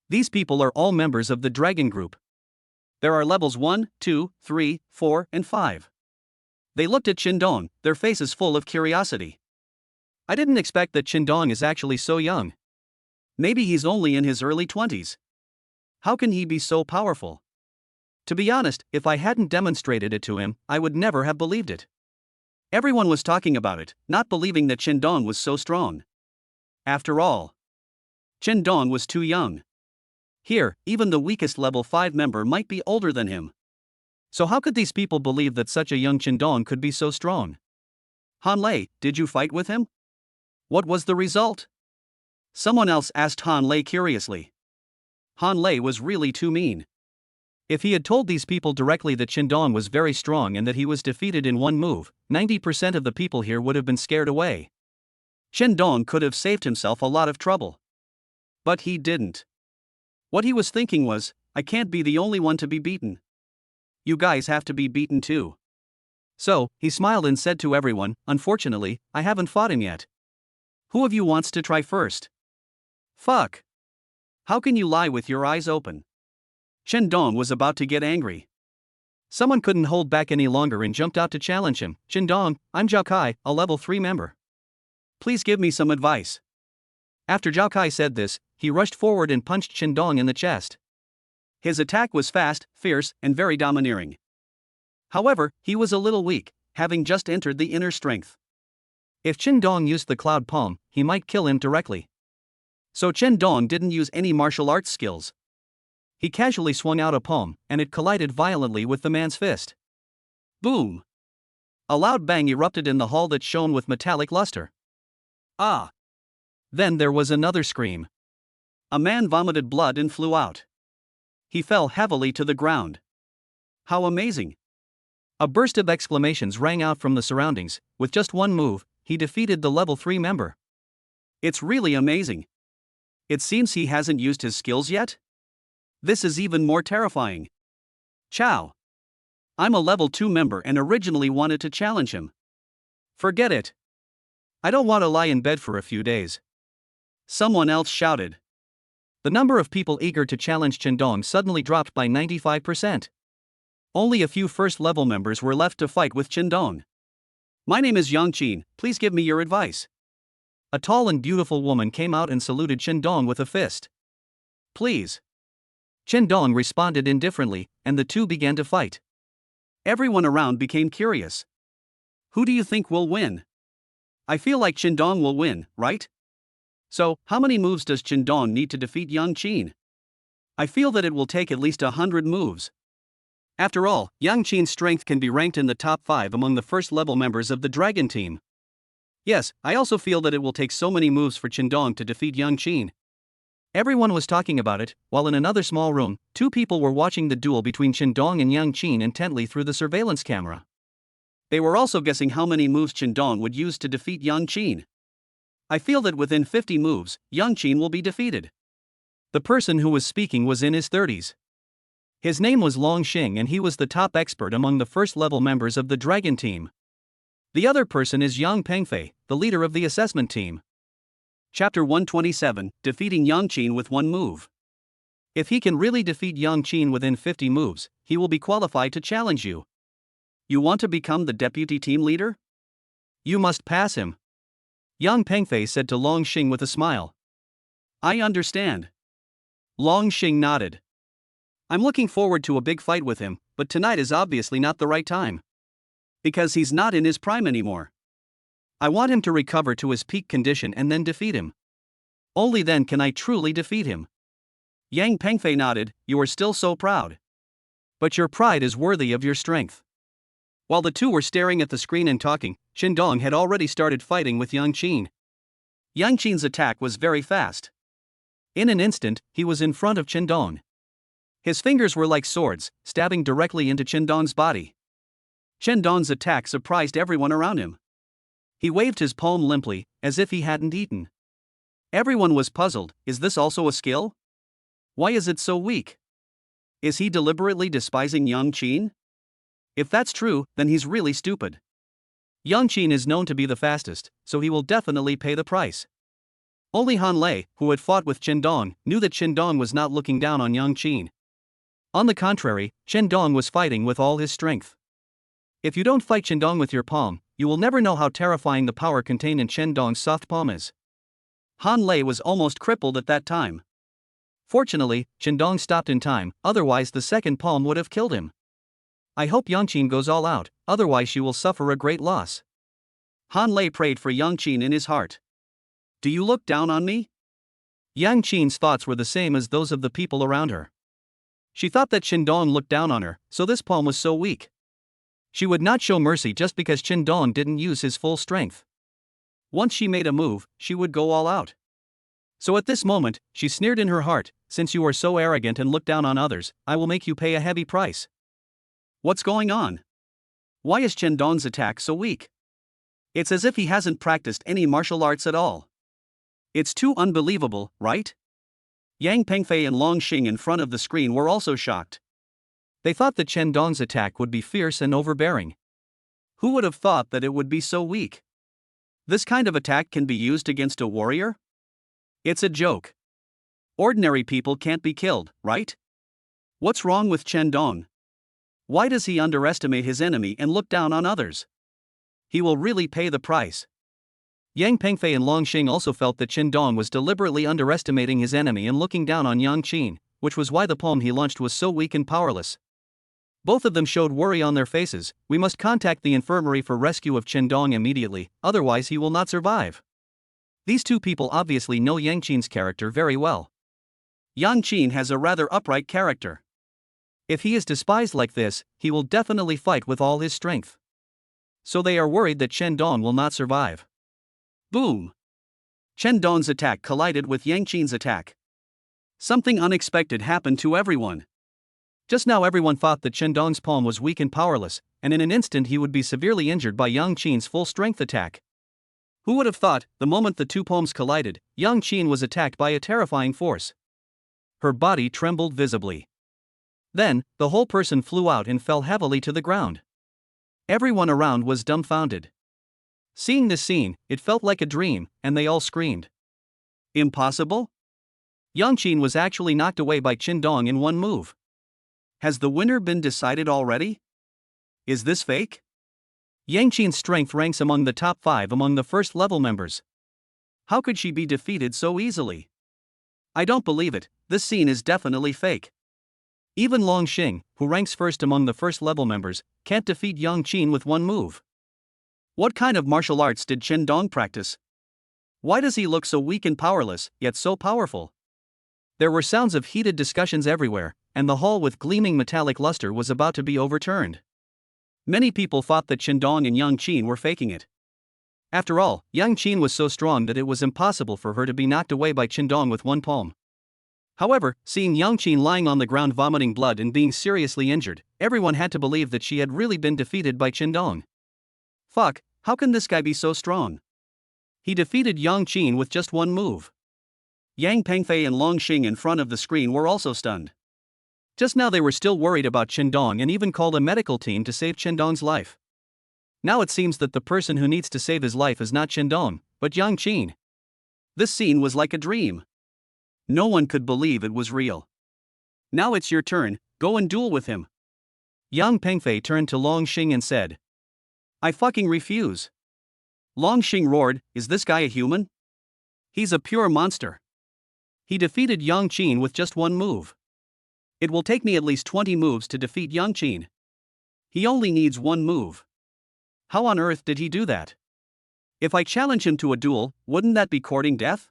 These people are all members of the Dragon Group. There are levels 1, 2, 3, 4, and 5. They looked at Qin, their faces full of curiosity. I didn't expect that Qin is actually so young. Maybe he's only in his early 20s. How can he be so powerful? To be honest, if I hadn't demonstrated it to him, I would never have believed it. Everyone was talking about it, not believing that Qin was so strong. After all, Qin was too young. Here, even the weakest level 5 member might be older than him. So how could these people believe that such a young Qin could be so strong? Han Lei, did you fight with him? What was the result? Someone else asked Han Lei curiously. Han Lei was really too mean. If he had told these people directly that Qin was very strong and that he was defeated in one move, 90% of the people here would have been scared away. Qin could have saved himself a lot of trouble. But he didn't. What he was thinking was, I can't be the only one to be beaten. You guys have to be beaten too. So, he smiled and said to everyone, unfortunately, I haven't fought him yet. Who of you wants to try first? Fuck. How can you lie with your eyes open? Qin was about to get angry. Someone couldn't hold back any longer and jumped out to challenge him. Qin, I'm Zhao Kai, a level 3 member. Please give me some advice. After Zhao Kai said this, he rushed forward and punched Qin in the chest. His attack was fast, fierce, and very domineering. However, he was a little weak, having just entered the inner strength. If Qin used the cloud palm, he might kill him directly. So Qin didn't use any martial arts skills. He casually swung out a palm, and it collided violently with the man's fist. Boom! A loud bang erupted in the hall that shone with metallic luster. Ah! Then there was another scream. A man vomited blood and flew out. He fell heavily to the ground. How amazing! A burst of exclamations rang out from the surroundings. With just one move, he defeated the level 3 member. It's really amazing. It seems he hasn't used his skills yet? This is even more terrifying. Chow. I'm a level 2 member and originally wanted to challenge him. Forget it. I don't want to lie in bed for a few days. Someone else shouted. The number of people eager to challenge Qin suddenly dropped by 95%. Only a few first-level members were left to fight with Qin. My name is Yang Qin, please give me your advice. A tall and beautiful woman came out and saluted Qin with a fist. Please. Qin responded indifferently, and the two began to fight. Everyone around became curious. Who do you think will win? I feel like Qin will win, right? So, how many moves does Qin need to defeat Yang Qin? I feel that it will take at least 100 moves. After all, Yang Qin's strength can be ranked in the top 5 among the first-level members of the Dragon team. Yes, I also feel that it will take so many moves for Qin to defeat Yang Qin. Everyone was talking about it, while in another small room, 2 people were watching the duel between Qin and Yang Qin intently through the surveillance camera. They were also guessing how many moves Qin would use to defeat Yang Qin. I feel that within 50 moves, Yang Qin will be defeated. The person who was speaking was in his 30s. His name was Long Xing and he was the top expert among the first-level members of the Dragon team. The other person is Yang Pengfei, the leader of the assessment team. Chapter 127, Defeating Yang Qin with one move. If he can really defeat Yang Qin within 50 moves, he will be qualified to challenge you. You want to become the deputy team leader? You must pass him. Yang Pengfei said to Long Xing with a smile. I understand. Long Xing nodded. I'm looking forward to a big fight with him, but tonight is obviously not the right time. Because he's not in his prime anymore. I want him to recover to his peak condition and then defeat him. Only then can I truly defeat him. Yang Pengfei nodded, you are still so proud. But your pride is worthy of your strength. While the two were staring at the screen and talking, Qin had already started fighting with Yang Qin. Yang Qin's attack was very fast. In an instant, he was in front of Qin. His fingers were like swords, stabbing directly into Qin's body. Qin's attack surprised everyone around him. He waved his palm limply, as if he hadn't eaten. Everyone was puzzled, is this also a skill? Why is it so weak? Is he deliberately despising Yang Qin? If that's true, then he's really stupid. Yang Qin is known to be the fastest, so he will definitely pay the price. Only Han Lei, who had fought with Chen Dong, knew that Chen Dong was not looking down on Yang Qin. On the contrary, Chen Dong was fighting with all his strength. If you don't fight Chen Dong with your palm, you will never know how terrifying the power contained in Chen Dong's soft palm is. Han Lei was almost crippled at that time. Fortunately, Chen Dong stopped in time, otherwise the second palm would have killed him. I hope Yang Qin goes all out, otherwise she will suffer a great loss. Han Lei prayed for Yang Qin in his heart. Do you look down on me? Yang Qin's thoughts were the same as those of the people around her. She thought that Chen Dong looked down on her, so this palm was so weak. She would not show mercy just because Chen Dong didn't use his full strength. Once she made a move, she would go all out. So at this moment, she sneered in her heart, since you are so arrogant and look down on others, I will make you pay a heavy price. What's going on? Why is Chen Dong's attack so weak? It's as if he hasn't practiced any martial arts at all. It's too unbelievable, right? Yang Pengfei and Long Xing in front of the screen were also shocked. They thought that Chen Dong's attack would be fierce and overbearing. Who would have thought that it would be so weak? This kind of attack can be used against a warrior? It's a joke. Ordinary people can't be killed, right? What's wrong with Chen Dong? Why does he underestimate his enemy and look down on others? He will really pay the price. Yang Pengfei and Long Xing also felt that Chen Dong was deliberately underestimating his enemy and looking down on Yang Qin, which was why the palm he launched was so weak and powerless. Both of them showed worry on their faces. We must contact the infirmary for rescue of Chen Dong immediately, otherwise he will not survive. These two people obviously know Yang Qin's character very well. Yang Qin has a rather upright character. If he is despised like this, he will definitely fight with all his strength. So they are worried that Chen Dong will not survive. Boom! Chen Dong's attack collided with Yang Qin's attack. Something unexpected happened to everyone. Just now everyone thought that Chen Dong's palm was weak and powerless, and in an instant he would be severely injured by Yang Qin's full-strength attack. Who would have thought, the moment the two palms collided, Yang Qin was attacked by a terrifying force. Her body trembled visibly. Then, the whole person flew out and fell heavily to the ground. Everyone around was dumbfounded. Seeing this scene, it felt like a dream, and they all screamed. Impossible? Yang Qin was actually knocked away by Chen Dong in one move. Has the winner been decided already? Is this fake? Yang Qin's strength ranks among the top 5 among the first-level members. How could she be defeated so easily? I don't believe it, this scene is definitely fake. Even Long Xing, who ranks first among the first-level members, can't defeat Yang Qin with one move. What kind of martial arts did Chen Dong practice? Why does he look so weak and powerless, yet so powerful? There were sounds of heated discussions everywhere, and the hall with gleaming metallic luster was about to be overturned. Many people thought that Chen Dong and Yang Qin were faking it. After all, Yang Qin was so strong that it was impossible for her to be knocked away by Chen Dong with one palm. However, seeing Yang Qin lying on the ground vomiting blood and being seriously injured, everyone had to believe that she had really been defeated by Chen Dong. Fuck, how can this guy be so strong? He defeated Yang Qin with just one move. Yang Pengfei and Long Xing in front of the screen were also stunned. Just now they were still worried about Chen Dong and even called a medical team to save Chen Dong's life. Now it seems that the person who needs to save his life is not Chen Dong, but Yang Qin. This scene was like a dream. No one could believe it was real. Now it's your turn, go and duel with him. Yang Pengfei turned to Long Xing and said. I fucking refuse. Long Xing roared, is this guy a human? He's a pure monster. He defeated Yang Qin with just one move. It will take me at least 20 moves to defeat Yang Qin. He only needs one move. How on earth did he do that? If I challenge him to a duel, wouldn't that be courting death?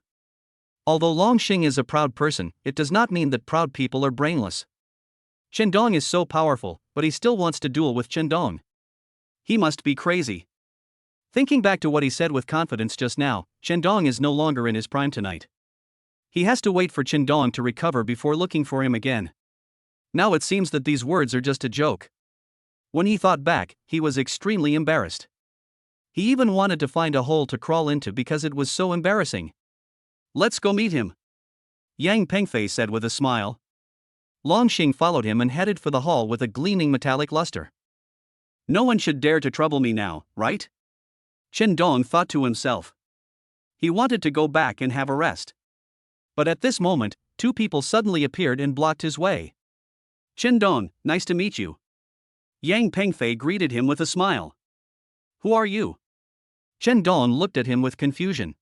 Although Long Xing is a proud person, it does not mean that proud people are brainless. Chen Dong is so powerful, but he still wants to duel with Chen Dong. He must be crazy. Thinking back to what he said with confidence just now, Chen Dong is no longer in his prime tonight. He has to wait for Chen Dong to recover before looking for him again. Now it seems that these words are just a joke. When he thought back, he was extremely embarrassed. He even wanted to find a hole to crawl into because it was so embarrassing. Let's go meet him, Yang Pengfei said with a smile. Long Xing followed him and headed for the hall with a gleaming metallic luster. No one should dare to trouble me now, right? Chen Dong thought to himself. He wanted to go back and have a rest. But at this moment, two people suddenly appeared and blocked his way. Chen Dong, nice to meet you. Yang Pengfei greeted him with a smile. Who are you? Chen Dong looked at him with confusion.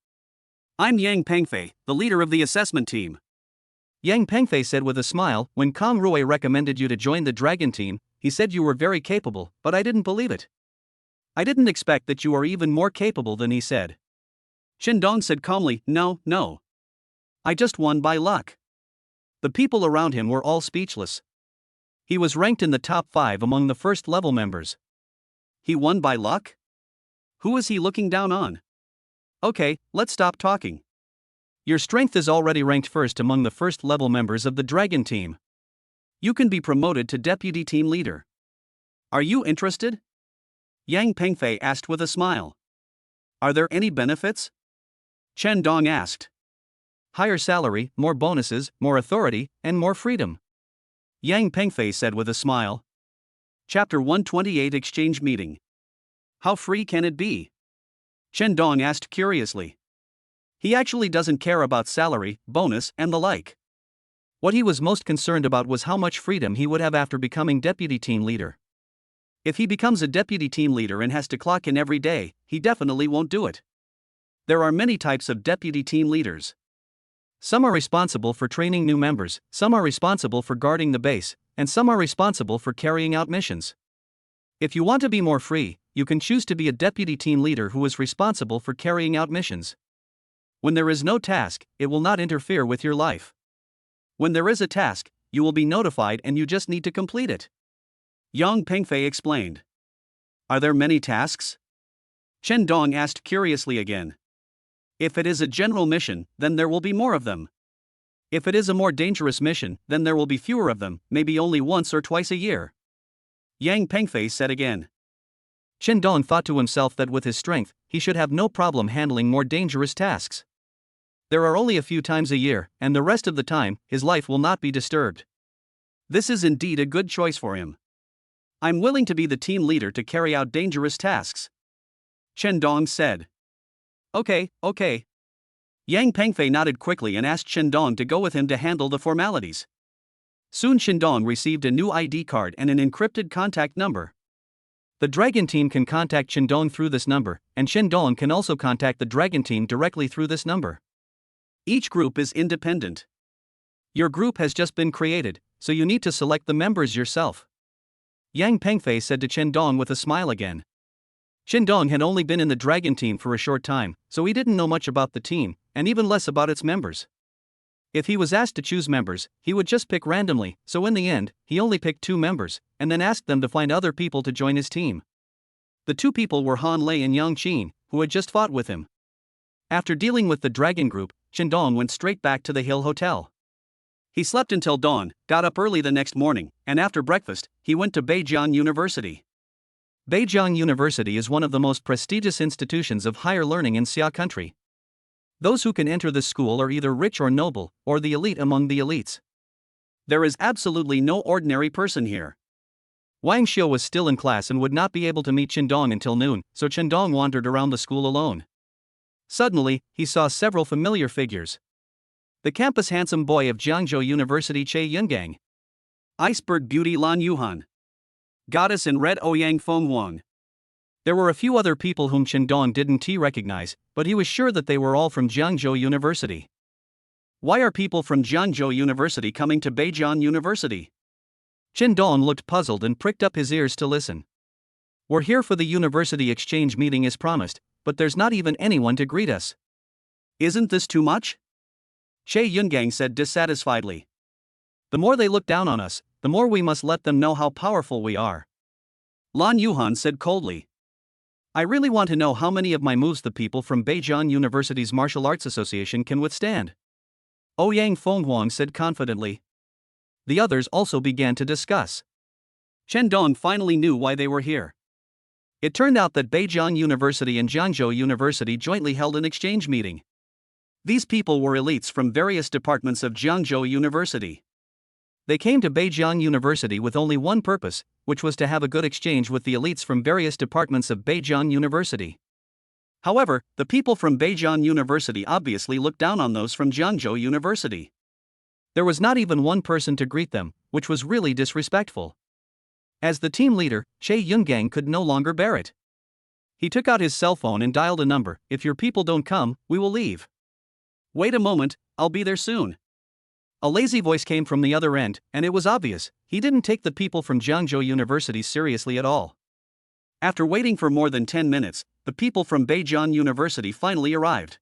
I'm Yang Pengfei, the leader of the assessment team. Yang Pengfei said with a smile, when Kong Rui recommended you to join the dragon team, he said you were very capable, but I didn't believe it. I didn't expect that you are even more capable than he said. Chen Dong said calmly, no. I just won by luck. The people around him were all speechless. He was ranked in the top 5 among the first level members. He won by luck? Who is he looking down on? Okay, let's stop talking. Your strength is already ranked first among the first level members of the dragon team. You can be promoted to deputy team leader. Are you interested? Yang Pengfei asked with a smile. Are there any benefits? Chen Dong asked. Higher salary, more bonuses, more authority, and more freedom. Yang Pengfei said with a smile. Chapter 128 Exchange Meeting. How free can it be? Chen Dong asked curiously. He actually doesn't care about salary, bonus, and the like. What he was most concerned about was how much freedom he would have after becoming deputy team leader. If he becomes a deputy team leader and has to clock in every day, he definitely won't do it. There are many types of deputy team leaders. Some are responsible for training new members, some are responsible for guarding the base, and some are responsible for carrying out missions. If you want to be more free, you can choose to be a deputy team leader who is responsible for carrying out missions. When there is no task, it will not interfere with your life. When there is a task, you will be notified and you just need to complete it. Yang Pengfei explained. Are there many tasks? Chen Dong asked curiously again. If it is a general mission, then there will be more of them. If it is a more dangerous mission, then there will be fewer of them, maybe only once or twice a year. Yang Pengfei said again. Chen Dong thought to himself that with his strength, he should have no problem handling more dangerous tasks. There are only a few times a year, and the rest of the time, his life will not be disturbed. This is indeed a good choice for him. I'm willing to be the team leader to carry out dangerous tasks. Chen Dong said. Okay. Yang Pengfei nodded quickly and asked Chen Dong to go with him to handle the formalities. Soon Chen Dong received a new ID card and an encrypted contact number. The dragon team can contact Chen Dong through this number, and Chen Dong can also contact the dragon team directly through this number. Each group is independent. Your group has just been created, so you need to select the members yourself. Yang Pengfei said to Chen Dong with a smile again. Chen Dong had only been in the dragon team for a short time, so he didn't know much about the team, and even less about its members. If he was asked to choose members, he would just pick randomly, so in the end, he only picked 2 members, and then asked them to find other people to join his team. The 2 people were Han Lei and Yang Qin, who had just fought with him. After dealing with the dragon group, Chen Dong went straight back to the Hill Hotel. He slept until dawn, got up early the next morning, and after breakfast, he went to Beijiang University. Beijiang University is one of the most prestigious institutions of higher learning in Xia country. Those who can enter this school are either rich or noble, or the elite among the elites. There is absolutely no ordinary person here. Wang Xiu was still in class and would not be able to meet Chen Dong until noon, so Chen Dong wandered around the school alone. Suddenly, he saw several familiar figures. The campus handsome boy of Jiangzhou University Che Yungang. Iceberg beauty Lan Yuhan. Goddess in red Ouyang Feng Wang. There were a few other people whom Chen Dong didn't recognize, but he was sure that they were all from Jiangzhou University. Why are people from Jiangzhou University coming to Beijiang University? Chen Dong looked puzzled and pricked up his ears to listen. We're here for the university exchange meeting as promised, but there's not even anyone to greet us. Isn't this too much? Che Yungang said dissatisfiedly. The more they look down on us, the more we must let them know how powerful we are. Lan Yuhan said coldly. I really want to know how many of my moves the people from Beijiang University's Martial Arts Association can withstand. Ouyang Fenghuang said confidently. The others also began to discuss. Chen Dong finally knew why they were here. It turned out that Beijiang University and Jiangzhou University jointly held an exchange meeting. These people were elites from various departments of Jiangzhou University. They came to Beijiang University with only one purpose, which was to have a good exchange with the elites from various departments of Beijiang University. However, the people from Beijing University obviously looked down on those from Jiangzhou University. There was not even one person to greet them, which was really disrespectful. As the team leader, Che Yungang could no longer bear it. He took out his cell phone and dialed a number. "If your people don't come, we will leave." "Wait a moment, I'll be there soon." A lazy voice came from the other end, and it was obvious, he didn't take the people from Jiangzhou University seriously at all. After waiting for more than 10 minutes, the people from Beijing University finally arrived.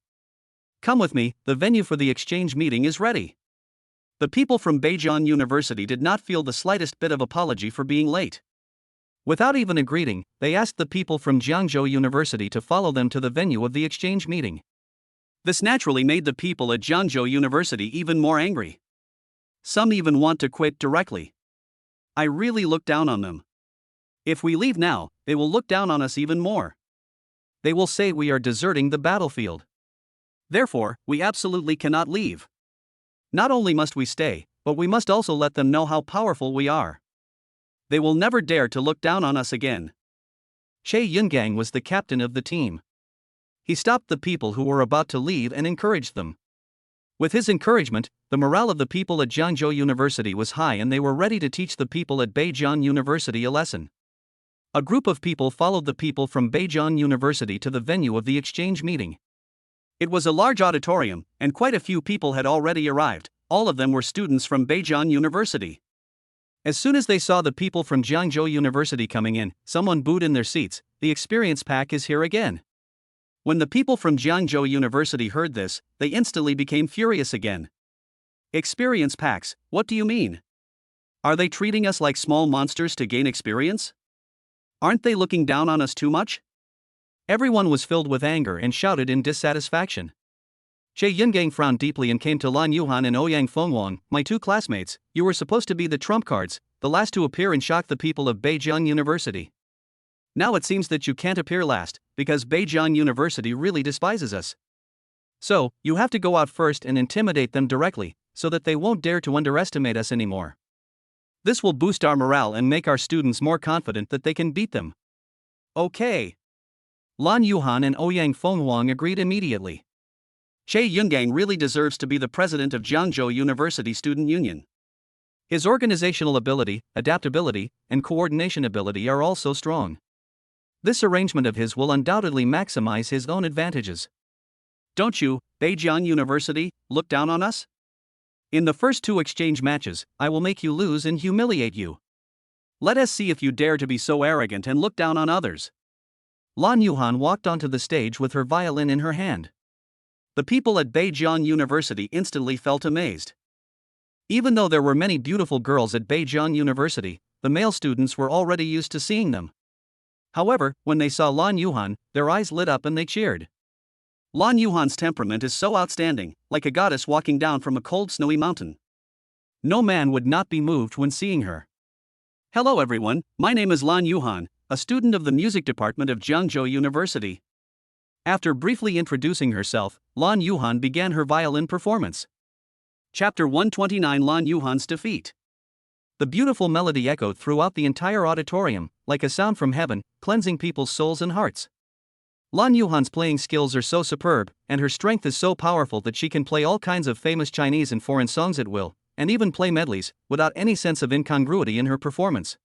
"Come with me, the venue for the exchange meeting is ready." The people from Beijing University did not feel the slightest bit of apology for being late. Without even a greeting, they asked the people from Jiangzhou University to follow them to the venue of the exchange meeting. This naturally made the people at Jiangzhou University even more angry. Some even want to quit directly. I really look down on them. If we leave now, they will look down on us even more. They will say we are deserting the battlefield. Therefore, we absolutely cannot leave. Not only must we stay, but we must also let them know how powerful we are. They will never dare to look down on us again. Che Yungang was the captain of the team. He stopped the people who were about to leave and encouraged them. With his encouragement, the morale of the people at Jiangzhou University was high and they were ready to teach the people at Beijing University a lesson. A group of people followed the people from Beijing University to the venue of the exchange meeting. It was a large auditorium, and quite a few people had already arrived. All of them were students from Beijing University. As soon as they saw the people from Jiangzhou University coming in, someone booed in their seats. "The experience pack is here again." When the people from Jiangzhou University heard this, they instantly became furious again. "Experience packs, what do you mean? Are they treating us like small monsters to gain experience? Aren't they looking down on us too much?" Everyone was filled with anger and shouted in dissatisfaction. Che Yungang frowned deeply and came to Lan Yuhan and Ouyang Fengwang. "My two classmates, you were supposed to be the trump cards, the last to appear and shock the people of Beijing University. Now it seems that you can't appear last, because Beijing University really despises us. So, you have to go out first and intimidate them directly, so that they won't dare to underestimate us anymore. This will boost our morale and make our students more confident that they can beat them." "Okay." Lan Yuhan and Ouyang Fengwang agreed immediately. Che Yungang really deserves to be the president of Jiangzhou University Student Union. His organizational ability, adaptability, and coordination ability are also strong. This arrangement of his will undoubtedly maximize his own advantages. Don't you, Beijing University, look down on us? In the first two exchange matches, I will make you lose and humiliate you. Let us see if you dare to be so arrogant and look down on others. Lan Yuhan walked onto the stage with her violin in her hand. The people at Beijing University instantly felt amazed. Even though there were many beautiful girls at Beijing University, the male students were already used to seeing them. However, when they saw Lan Yuhan, their eyes lit up and they cheered. Lan Yuhan's temperament is so outstanding, like a goddess walking down from a cold snowy mountain. No man would not be moved when seeing her. "Hello everyone, my name is Lan Yuhan, a student of the music department of Jiangzhou University." After briefly introducing herself, Lan Yuhan began her violin performance. Chapter 129: Lan Yuhan's defeat. The beautiful melody echoed throughout the entire auditorium, like a sound from heaven, cleansing people's souls and hearts. Lan Yuhan's playing skills are so superb, and her strength is so powerful that she can play all kinds of famous Chinese and foreign songs at will, and even play medleys, without any sense of incongruity in her performance.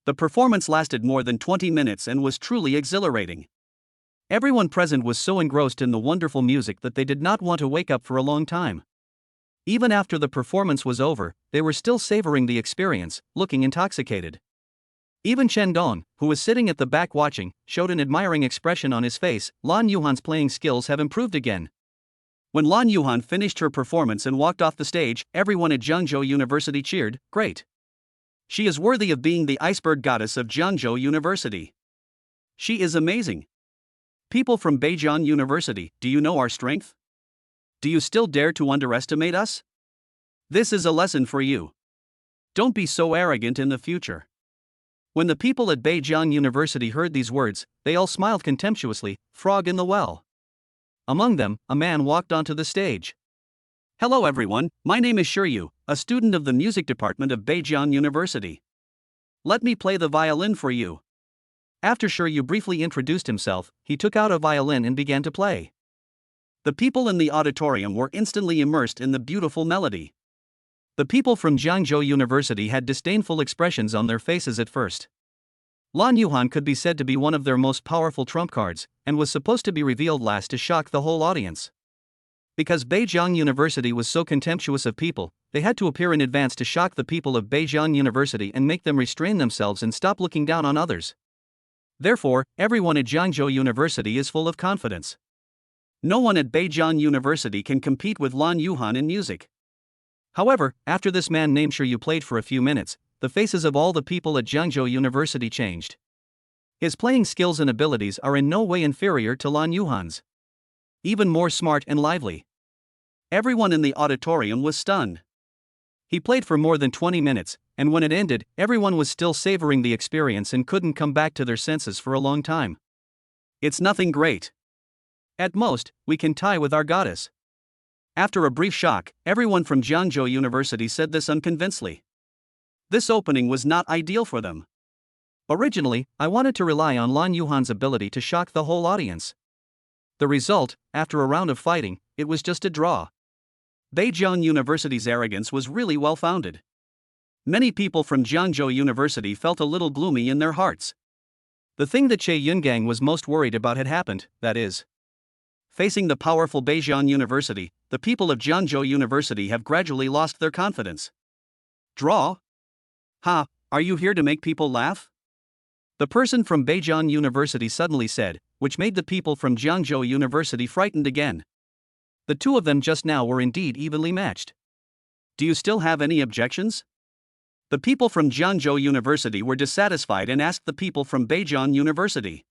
The performance lasted more than 20 minutes and was truly exhilarating. Everyone present was so engrossed in the wonderful music that they did not want to wake up for a long time. Even after the performance was over, they were still savoring the experience, looking intoxicated. Even Chen Dong, who was sitting at the back watching, showed an admiring expression on his face. Lan Yuhan's playing skills have improved again. When Lan Yuhan finished her performance and walked off the stage, everyone at Jiangzhou University cheered, "Great! She is worthy of being the iceberg goddess of Jiangzhou University. She is amazing. People from Beijing University, do you know our strength? Do you still dare to underestimate us? This is a lesson for you. Don't be so arrogant in the future." When the people at Beijing University heard these words, they all smiled contemptuously. Frog in the well. Among them, a man walked onto the stage. "Hello everyone, my name is Shiryu, a student of the music department of Beijing University. Let me play the violin for you." After Shiryu briefly introduced himself, he took out a violin and began to play. The people in the auditorium were instantly immersed in the beautiful melody. The people from Jiangzhou University had disdainful expressions on their faces at first. Lan Yuhan could be said to be one of their most powerful trump cards, and was supposed to be revealed last to shock the whole audience. Because Beijing University was so contemptuous of people, they had to appear in advance to shock the people of Beijing University and make them restrain themselves and stop looking down on others. Therefore, everyone at Jiangzhou University is full of confidence. No one at Beijing University can compete with Lan Yuhan in music. However, after this man named Shiryu played for a few minutes, the faces of all the people at Jiangzhou University changed. His playing skills and abilities are in no way inferior to Lan Yuhan's. Even more smart and lively. Everyone in the auditorium was stunned. He played for more than 20 minutes, and when it ended, everyone was still savoring the experience and couldn't come back to their senses for a long time. It's nothing great. At most, we can tie with our goddess. After a brief shock, everyone from Jiangzhou University said this unconvincingly. This opening was not ideal for them. Originally, I wanted to rely on Lan Yuhan's ability to shock the whole audience. The result, after a round of fighting, it was just a draw. Beijing University's arrogance was really well-founded. Many people from Jiangzhou University felt a little gloomy in their hearts. The thing that Che Yungang was most worried about had happened, that is. Facing the powerful Beijing University, the people of Jiangzhou University have gradually lost their confidence. Draw? Ha, are you here to make people laugh? The person from Beijing University suddenly said, which made the people from Jiangzhou University frightened again. The two of them just now were indeed evenly matched. Do you still have any objections? The people from Jiangzhou University were dissatisfied and asked the people from Beijing University.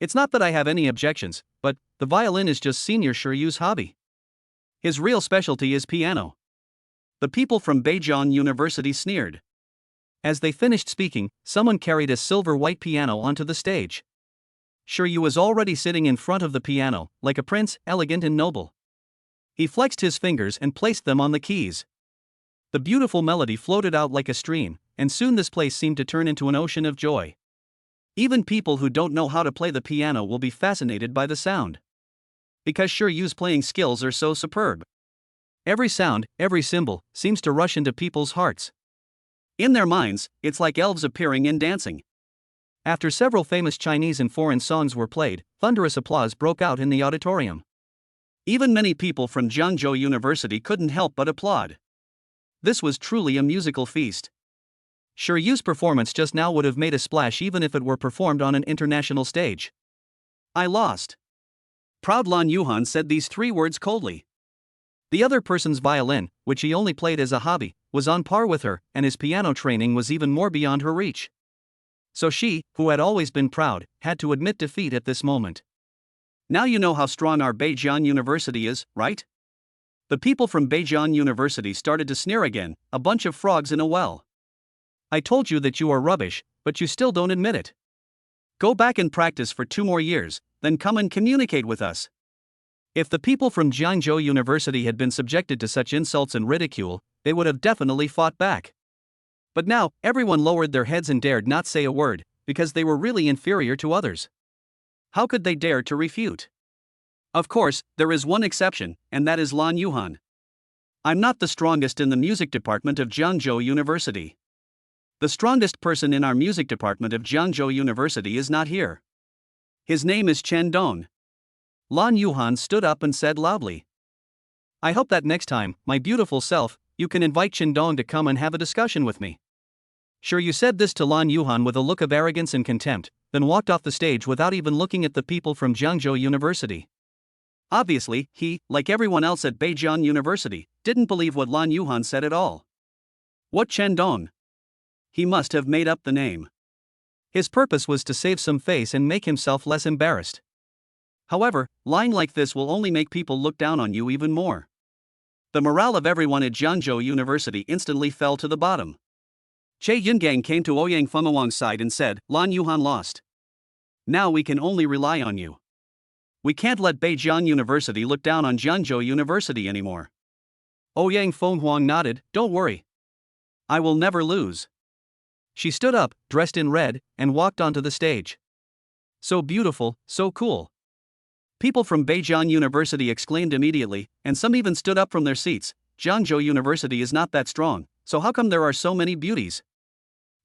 It's not that I have any objections, but the violin is just Senior Shiryu's hobby. His real specialty is piano. The people from Beijing University sneered. As they finished speaking, someone carried a silver-white piano onto the stage. Shiryu was already sitting in front of the piano, like a prince, elegant and noble. He flexed his fingers and placed them on the keys. The beautiful melody floated out like a stream, and soon this place seemed to turn into an ocean of joy. Even people who don't know how to play the piano will be fascinated by the sound. Because Shiryu's playing skills are so superb. Every sound, every symbol, seems to rush into people's hearts. In their minds, it's like elves appearing and dancing. After several famous Chinese and foreign songs were played, thunderous applause broke out in the auditorium. Even many people from Jiangzhou University couldn't help but applaud. This was truly a musical feast. Shiryu's performance just now would have made a splash even if it were performed on an international stage. I lost. Proud Lan Yuhan said these three words coldly. The other person's violin, which he only played as a hobby, was on par with her, and his piano training was even more beyond her reach. So she, who had always been proud, had to admit defeat at this moment. Now you know how strong our Beijing University is, right? The people from Beijing University started to sneer again, a bunch of frogs in a well. I told you that you are rubbish, but you still don't admit it. Go back and practice for 2 more years, then come and communicate with us. If the people from Jiangzhou University had been subjected to such insults and ridicule, they would have definitely fought back. But now, everyone lowered their heads and dared not say a word, because they were really inferior to others. How could they dare to refute? Of course, there is one exception, and that is Lan Yuhan. I'm not the strongest in the music department of Jiangzhou University. The strongest person in our music department of Jiangzhou University is not here. His name is Chen Dong. Lan Yuhan stood up and said loudly. I hope that next time, my beautiful self, you can invite Chen Dong to come and have a discussion with me. Shiryu said this to Lan Yuhan with a look of arrogance and contempt, then walked off the stage without even looking at the people from Jiangzhou University. Obviously, he, like everyone else at Beijing University, didn't believe what Lan Yuhan said at all. What Chen Dong? He must have made up the name. His purpose was to save some face and make himself less embarrassed. However, lying like this will only make people look down on you even more. The morale of everyone at Jiangzhou University instantly fell to the bottom. Che Yungang came to Ouyang Fenghuang's side and said, Lan Yuhan lost. Now we can only rely on you. We can't let Beijing University look down on Jiangzhou University anymore. Ouyang Fenghuang nodded, don't worry. I will never lose. She stood up, dressed in red, and walked onto the stage. So beautiful, so cool. People from Beijing University exclaimed immediately, and some even stood up from their seats. Jiangzhou University is not that strong, so how come there are so many beauties?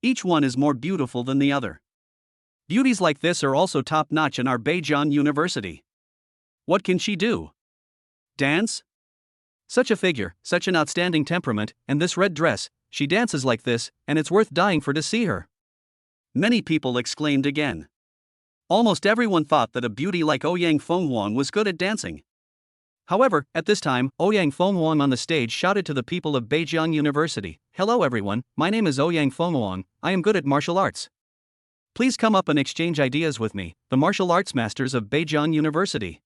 Each one is more beautiful than the other. Beauties like this are also top-notch in our Beijing University. What can she do? Dance? Such a figure, such an outstanding temperament, and this red dress, she dances like this, and it's worth dying for to see her. Many people exclaimed again. Almost everyone thought that a beauty like Ouyang Fenghuang was good at dancing. However, at this time, Ouyang Fenghuang on the stage shouted to the people of Beijing University, "Hello everyone, my name is Ouyang Fenghuang, I am good at martial arts. Please come up and exchange ideas with me, the martial arts masters of Beijing University."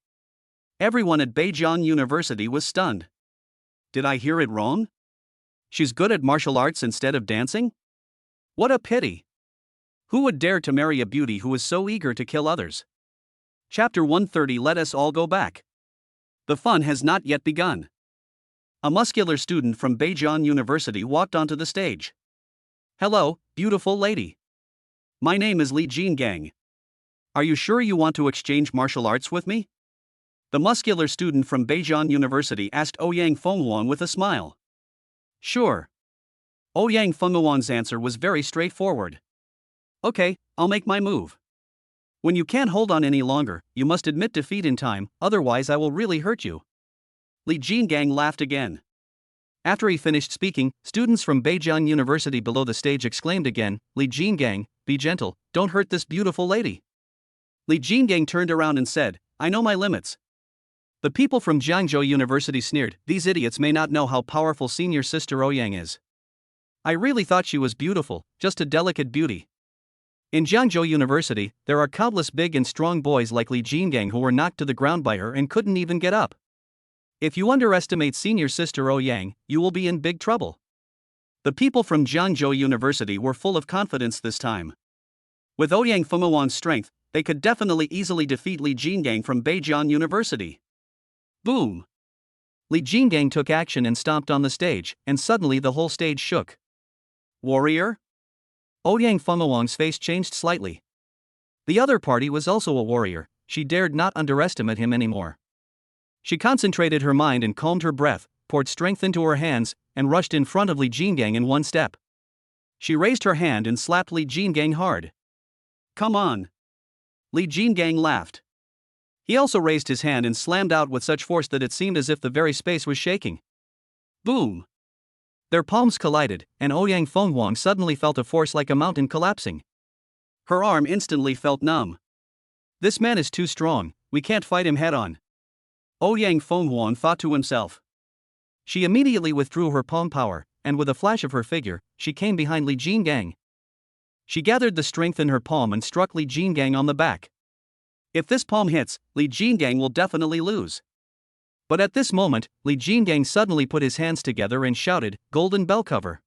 Everyone at Beijing University was stunned. Did I hear it wrong? She's good at martial arts instead of dancing? What a pity! Who would dare to marry a beauty who is so eager to kill others? Chapter 130. Let us all go back. The fun has not yet begun. A muscular student from Beijing University walked onto the stage. "Hello, beautiful lady. My name is Li Jingang. Are you sure you want to exchange martial arts with me?" The muscular student from Beijing University asked Ouyang Fenghuang with a smile. "Sure." Ouyang Fenghuang's answer was very straightforward. "Okay, I'll make my move. When you can't hold on any longer, you must admit defeat in time, otherwise I will really hurt you." Li Jingang laughed again. After he finished speaking, students from Beijing University below the stage exclaimed again, "Li Jingang, be gentle, don't hurt this beautiful lady." Li Jingang turned around and said, "I know my limits." The people from Jiangzhou University sneered, "These idiots may not know how powerful senior sister Ouyang is. I really thought she was beautiful, just a delicate beauty." In Jiangzhou University, there are countless big and strong boys like Li Jingang who were knocked to the ground by her and couldn't even get up. If you underestimate senior sister Ouyang, you will be in big trouble. The people from Jiangzhou University were full of confidence this time. With Ouyang Fenghuang's strength, they could definitely easily defeat Li Jingang from Beijing University. Boom! Li Jingang took action and stomped on the stage, and suddenly the whole stage shook. Warrior? Ouyang Fenghuang's face changed slightly. The other party was also a warrior, she dared not underestimate him anymore. She concentrated her mind and calmed her breath, poured strength into her hands, and rushed in front of Li Jingang in one step. She raised her hand and slapped Li Jingang hard. "Come on!" Li Jingang laughed. He also raised his hand and slammed out with such force that it seemed as if the very space was shaking. Boom! Their palms collided, and Ouyang Fenghuang suddenly felt a force like a mountain collapsing. Her arm instantly felt numb. "This man is too strong, we can't fight him head-on," Ouyang Fenghuang thought to himself. She immediately withdrew her palm power, and with a flash of her figure, she came behind Li Jingang. She gathered the strength in her palm and struck Li Jingang on the back. If this palm hits, Li Jingang will definitely lose. But at this moment, Li Jingang suddenly put his hands together and shouted, "Golden bell cover."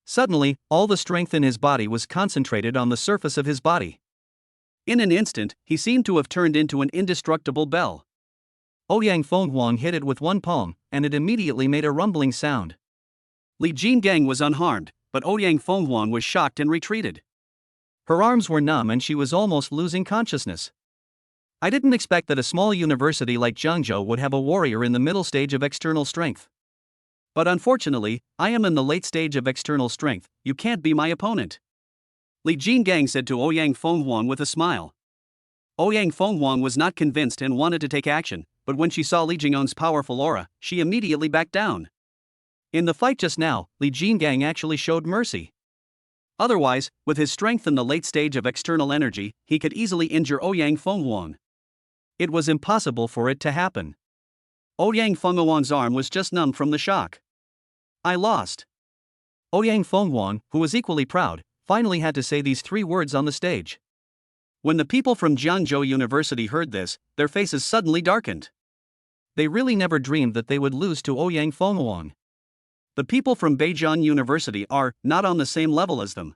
Suddenly, all the strength in his body was concentrated on the surface of his body. In an instant, he seemed to have turned into an indestructible bell. Ouyang Fenghuang hit it with one palm, and it immediately made a rumbling sound. Li Jingang was unharmed, but Ouyang Fenghuang was shocked and retreated. Her arms were numb and she was almost losing consciousness. I didn't expect that a small university like Jiangzhou would have a warrior in the middle stage of external strength. But unfortunately, I am in the late stage of external strength, you can't be my opponent. Li Jingang said to Ouyang Fenghuang with a smile. Ouyang Fenghuang was not convinced and wanted to take action, but when she saw Li Jingang's powerful aura, she immediately backed down. In the fight just now, Li Jingang actually showed mercy. Otherwise, with his strength in the late stage of external energy, he could easily injure Ouyang Fenghuang. It was impossible for it to happen. Ouyang Fenghuang's arm was just numb from the shock. "I lost." Ouyang Fenghuang, who was equally proud, finally had to say these three words on the stage. When the people from Jiangzhou University heard this, their faces suddenly darkened. They really never dreamed that they would lose to Ouyang Fenghuang. The people from Beijing University are not on the same level as them.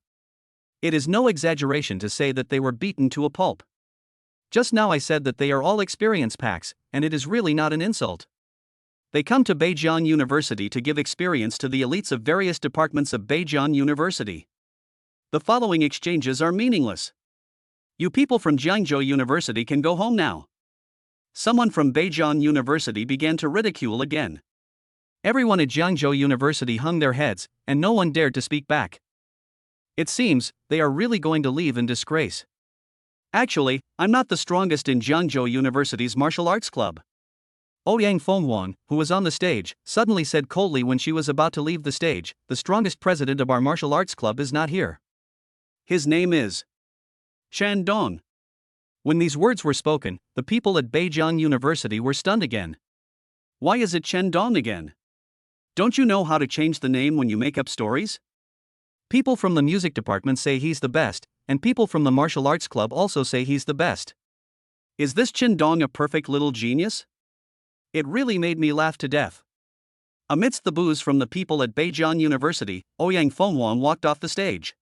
It is no exaggeration to say that they were beaten to a pulp. Just now I said that they are all experience packs, and it is really not an insult. They come to Beijing University to give experience to the elites of various departments of Beijing University. The following exchanges are meaningless. You people from Jiangzhou University can go home now. Someone from Beijing University began to ridicule again. Everyone at Jiangzhou University hung their heads, and no one dared to speak back. It seems they are really going to leave in disgrace. Actually, I'm not the strongest in Jiangzhou University's martial arts club. Ouyang Fenghuang, who was on the stage, suddenly said coldly when she was about to leave the stage, "The strongest president of our martial arts club is not here. His name is Shan Dong." When these words were spoken, the people at Beijing University were stunned again. Why is it Chen Dong again? Don't you know how to change the name when you make up stories? People from the music department say he's the best, and people from the martial arts club also say he's the best. Is this Chen Dong a perfect little genius? It really made me laugh to death. Amidst the boos from the people at Beijing University, Ouyang Fenghuang walked off the stage.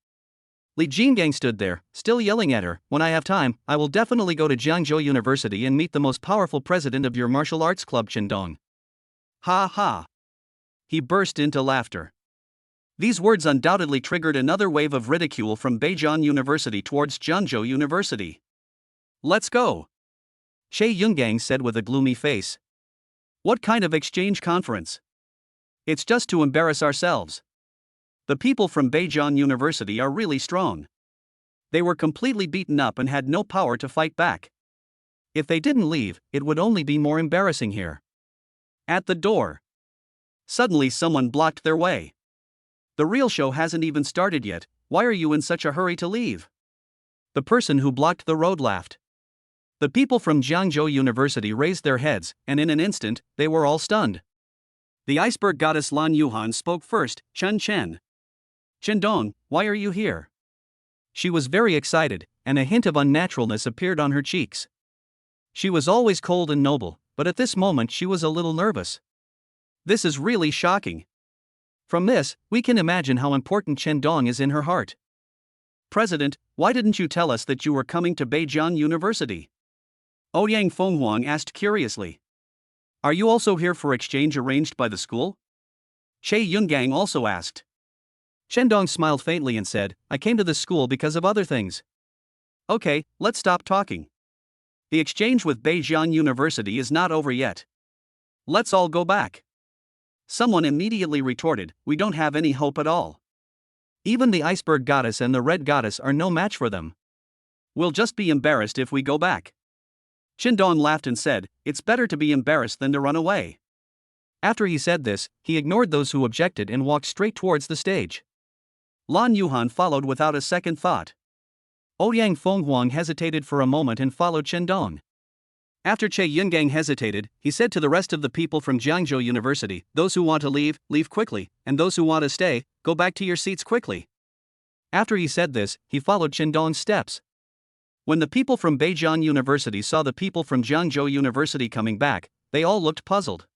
Li Jinggang stood there, still yelling at her, "When I have time, I will definitely go to Jiangzhou University and meet the most powerful president of your martial arts club, Chen Dong." Ha ha. He burst into laughter. These words undoubtedly triggered another wave of ridicule from Beijing University towards Jiangzhou University. Let's go, Xie Yungang said with a gloomy face. What kind of exchange conference? It's just to embarrass ourselves. The people from Beijing University are really strong. They were completely beaten up and had no power to fight back. If they didn't leave, it would only be more embarrassing here. At the door, suddenly someone blocked their way. The real show hasn't even started yet, why are you in such a hurry to leave? The person who blocked the road laughed. The people from Jiangzhou University raised their heads, and in an instant, they were all stunned. The iceberg goddess Lan Yuhan spoke first, "Chen Chen. Chen Dong, why are you here?" She was very excited, and a hint of unnaturalness appeared on her cheeks. She was always cold and noble, but at this moment she was a little nervous. This is really shocking. From this, we can imagine how important Chen Dong is in her heart. "President, why didn't you tell us that you were coming to Beijing University?" Ouyang Fenghuang asked curiously. "Are you also here for exchange arranged by the school?" Xie Yungang also asked. Chen Dong smiled faintly and said, "I came to this school because of other things." "Okay, let's stop talking. The exchange with Beijing University is not over yet. Let's all go back." Someone immediately retorted, "We don't have any hope at all. Even the iceberg goddess and the red goddess are no match for them. We'll just be embarrassed if we go back." Chen Dong laughed and said, "It's better to be embarrassed than to run away." After he said this, he ignored those who objected and walked straight towards the stage. Lan Yuhan followed without a second thought. Ouyang Fenghuang hesitated for a moment and followed Chen Dong. After Xie Yungang hesitated, he said to the rest of the people from Jiangzhou University, "Those who want to leave, leave quickly, and those who want to stay, go back to your seats quickly." After he said this, he followed Chen Dong's steps. When the people from Beijing University saw the people from Jiangzhou University coming back, they all looked puzzled.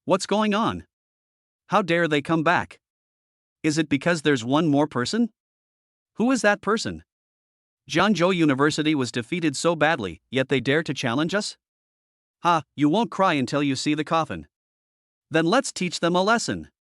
What's going on? How dare they come back? Is it because there's one more person? Who is that person? Jiangzhou University was defeated so badly, yet they dare to challenge us? Ha, you won't cry until you see the coffin. Then let's teach them a lesson.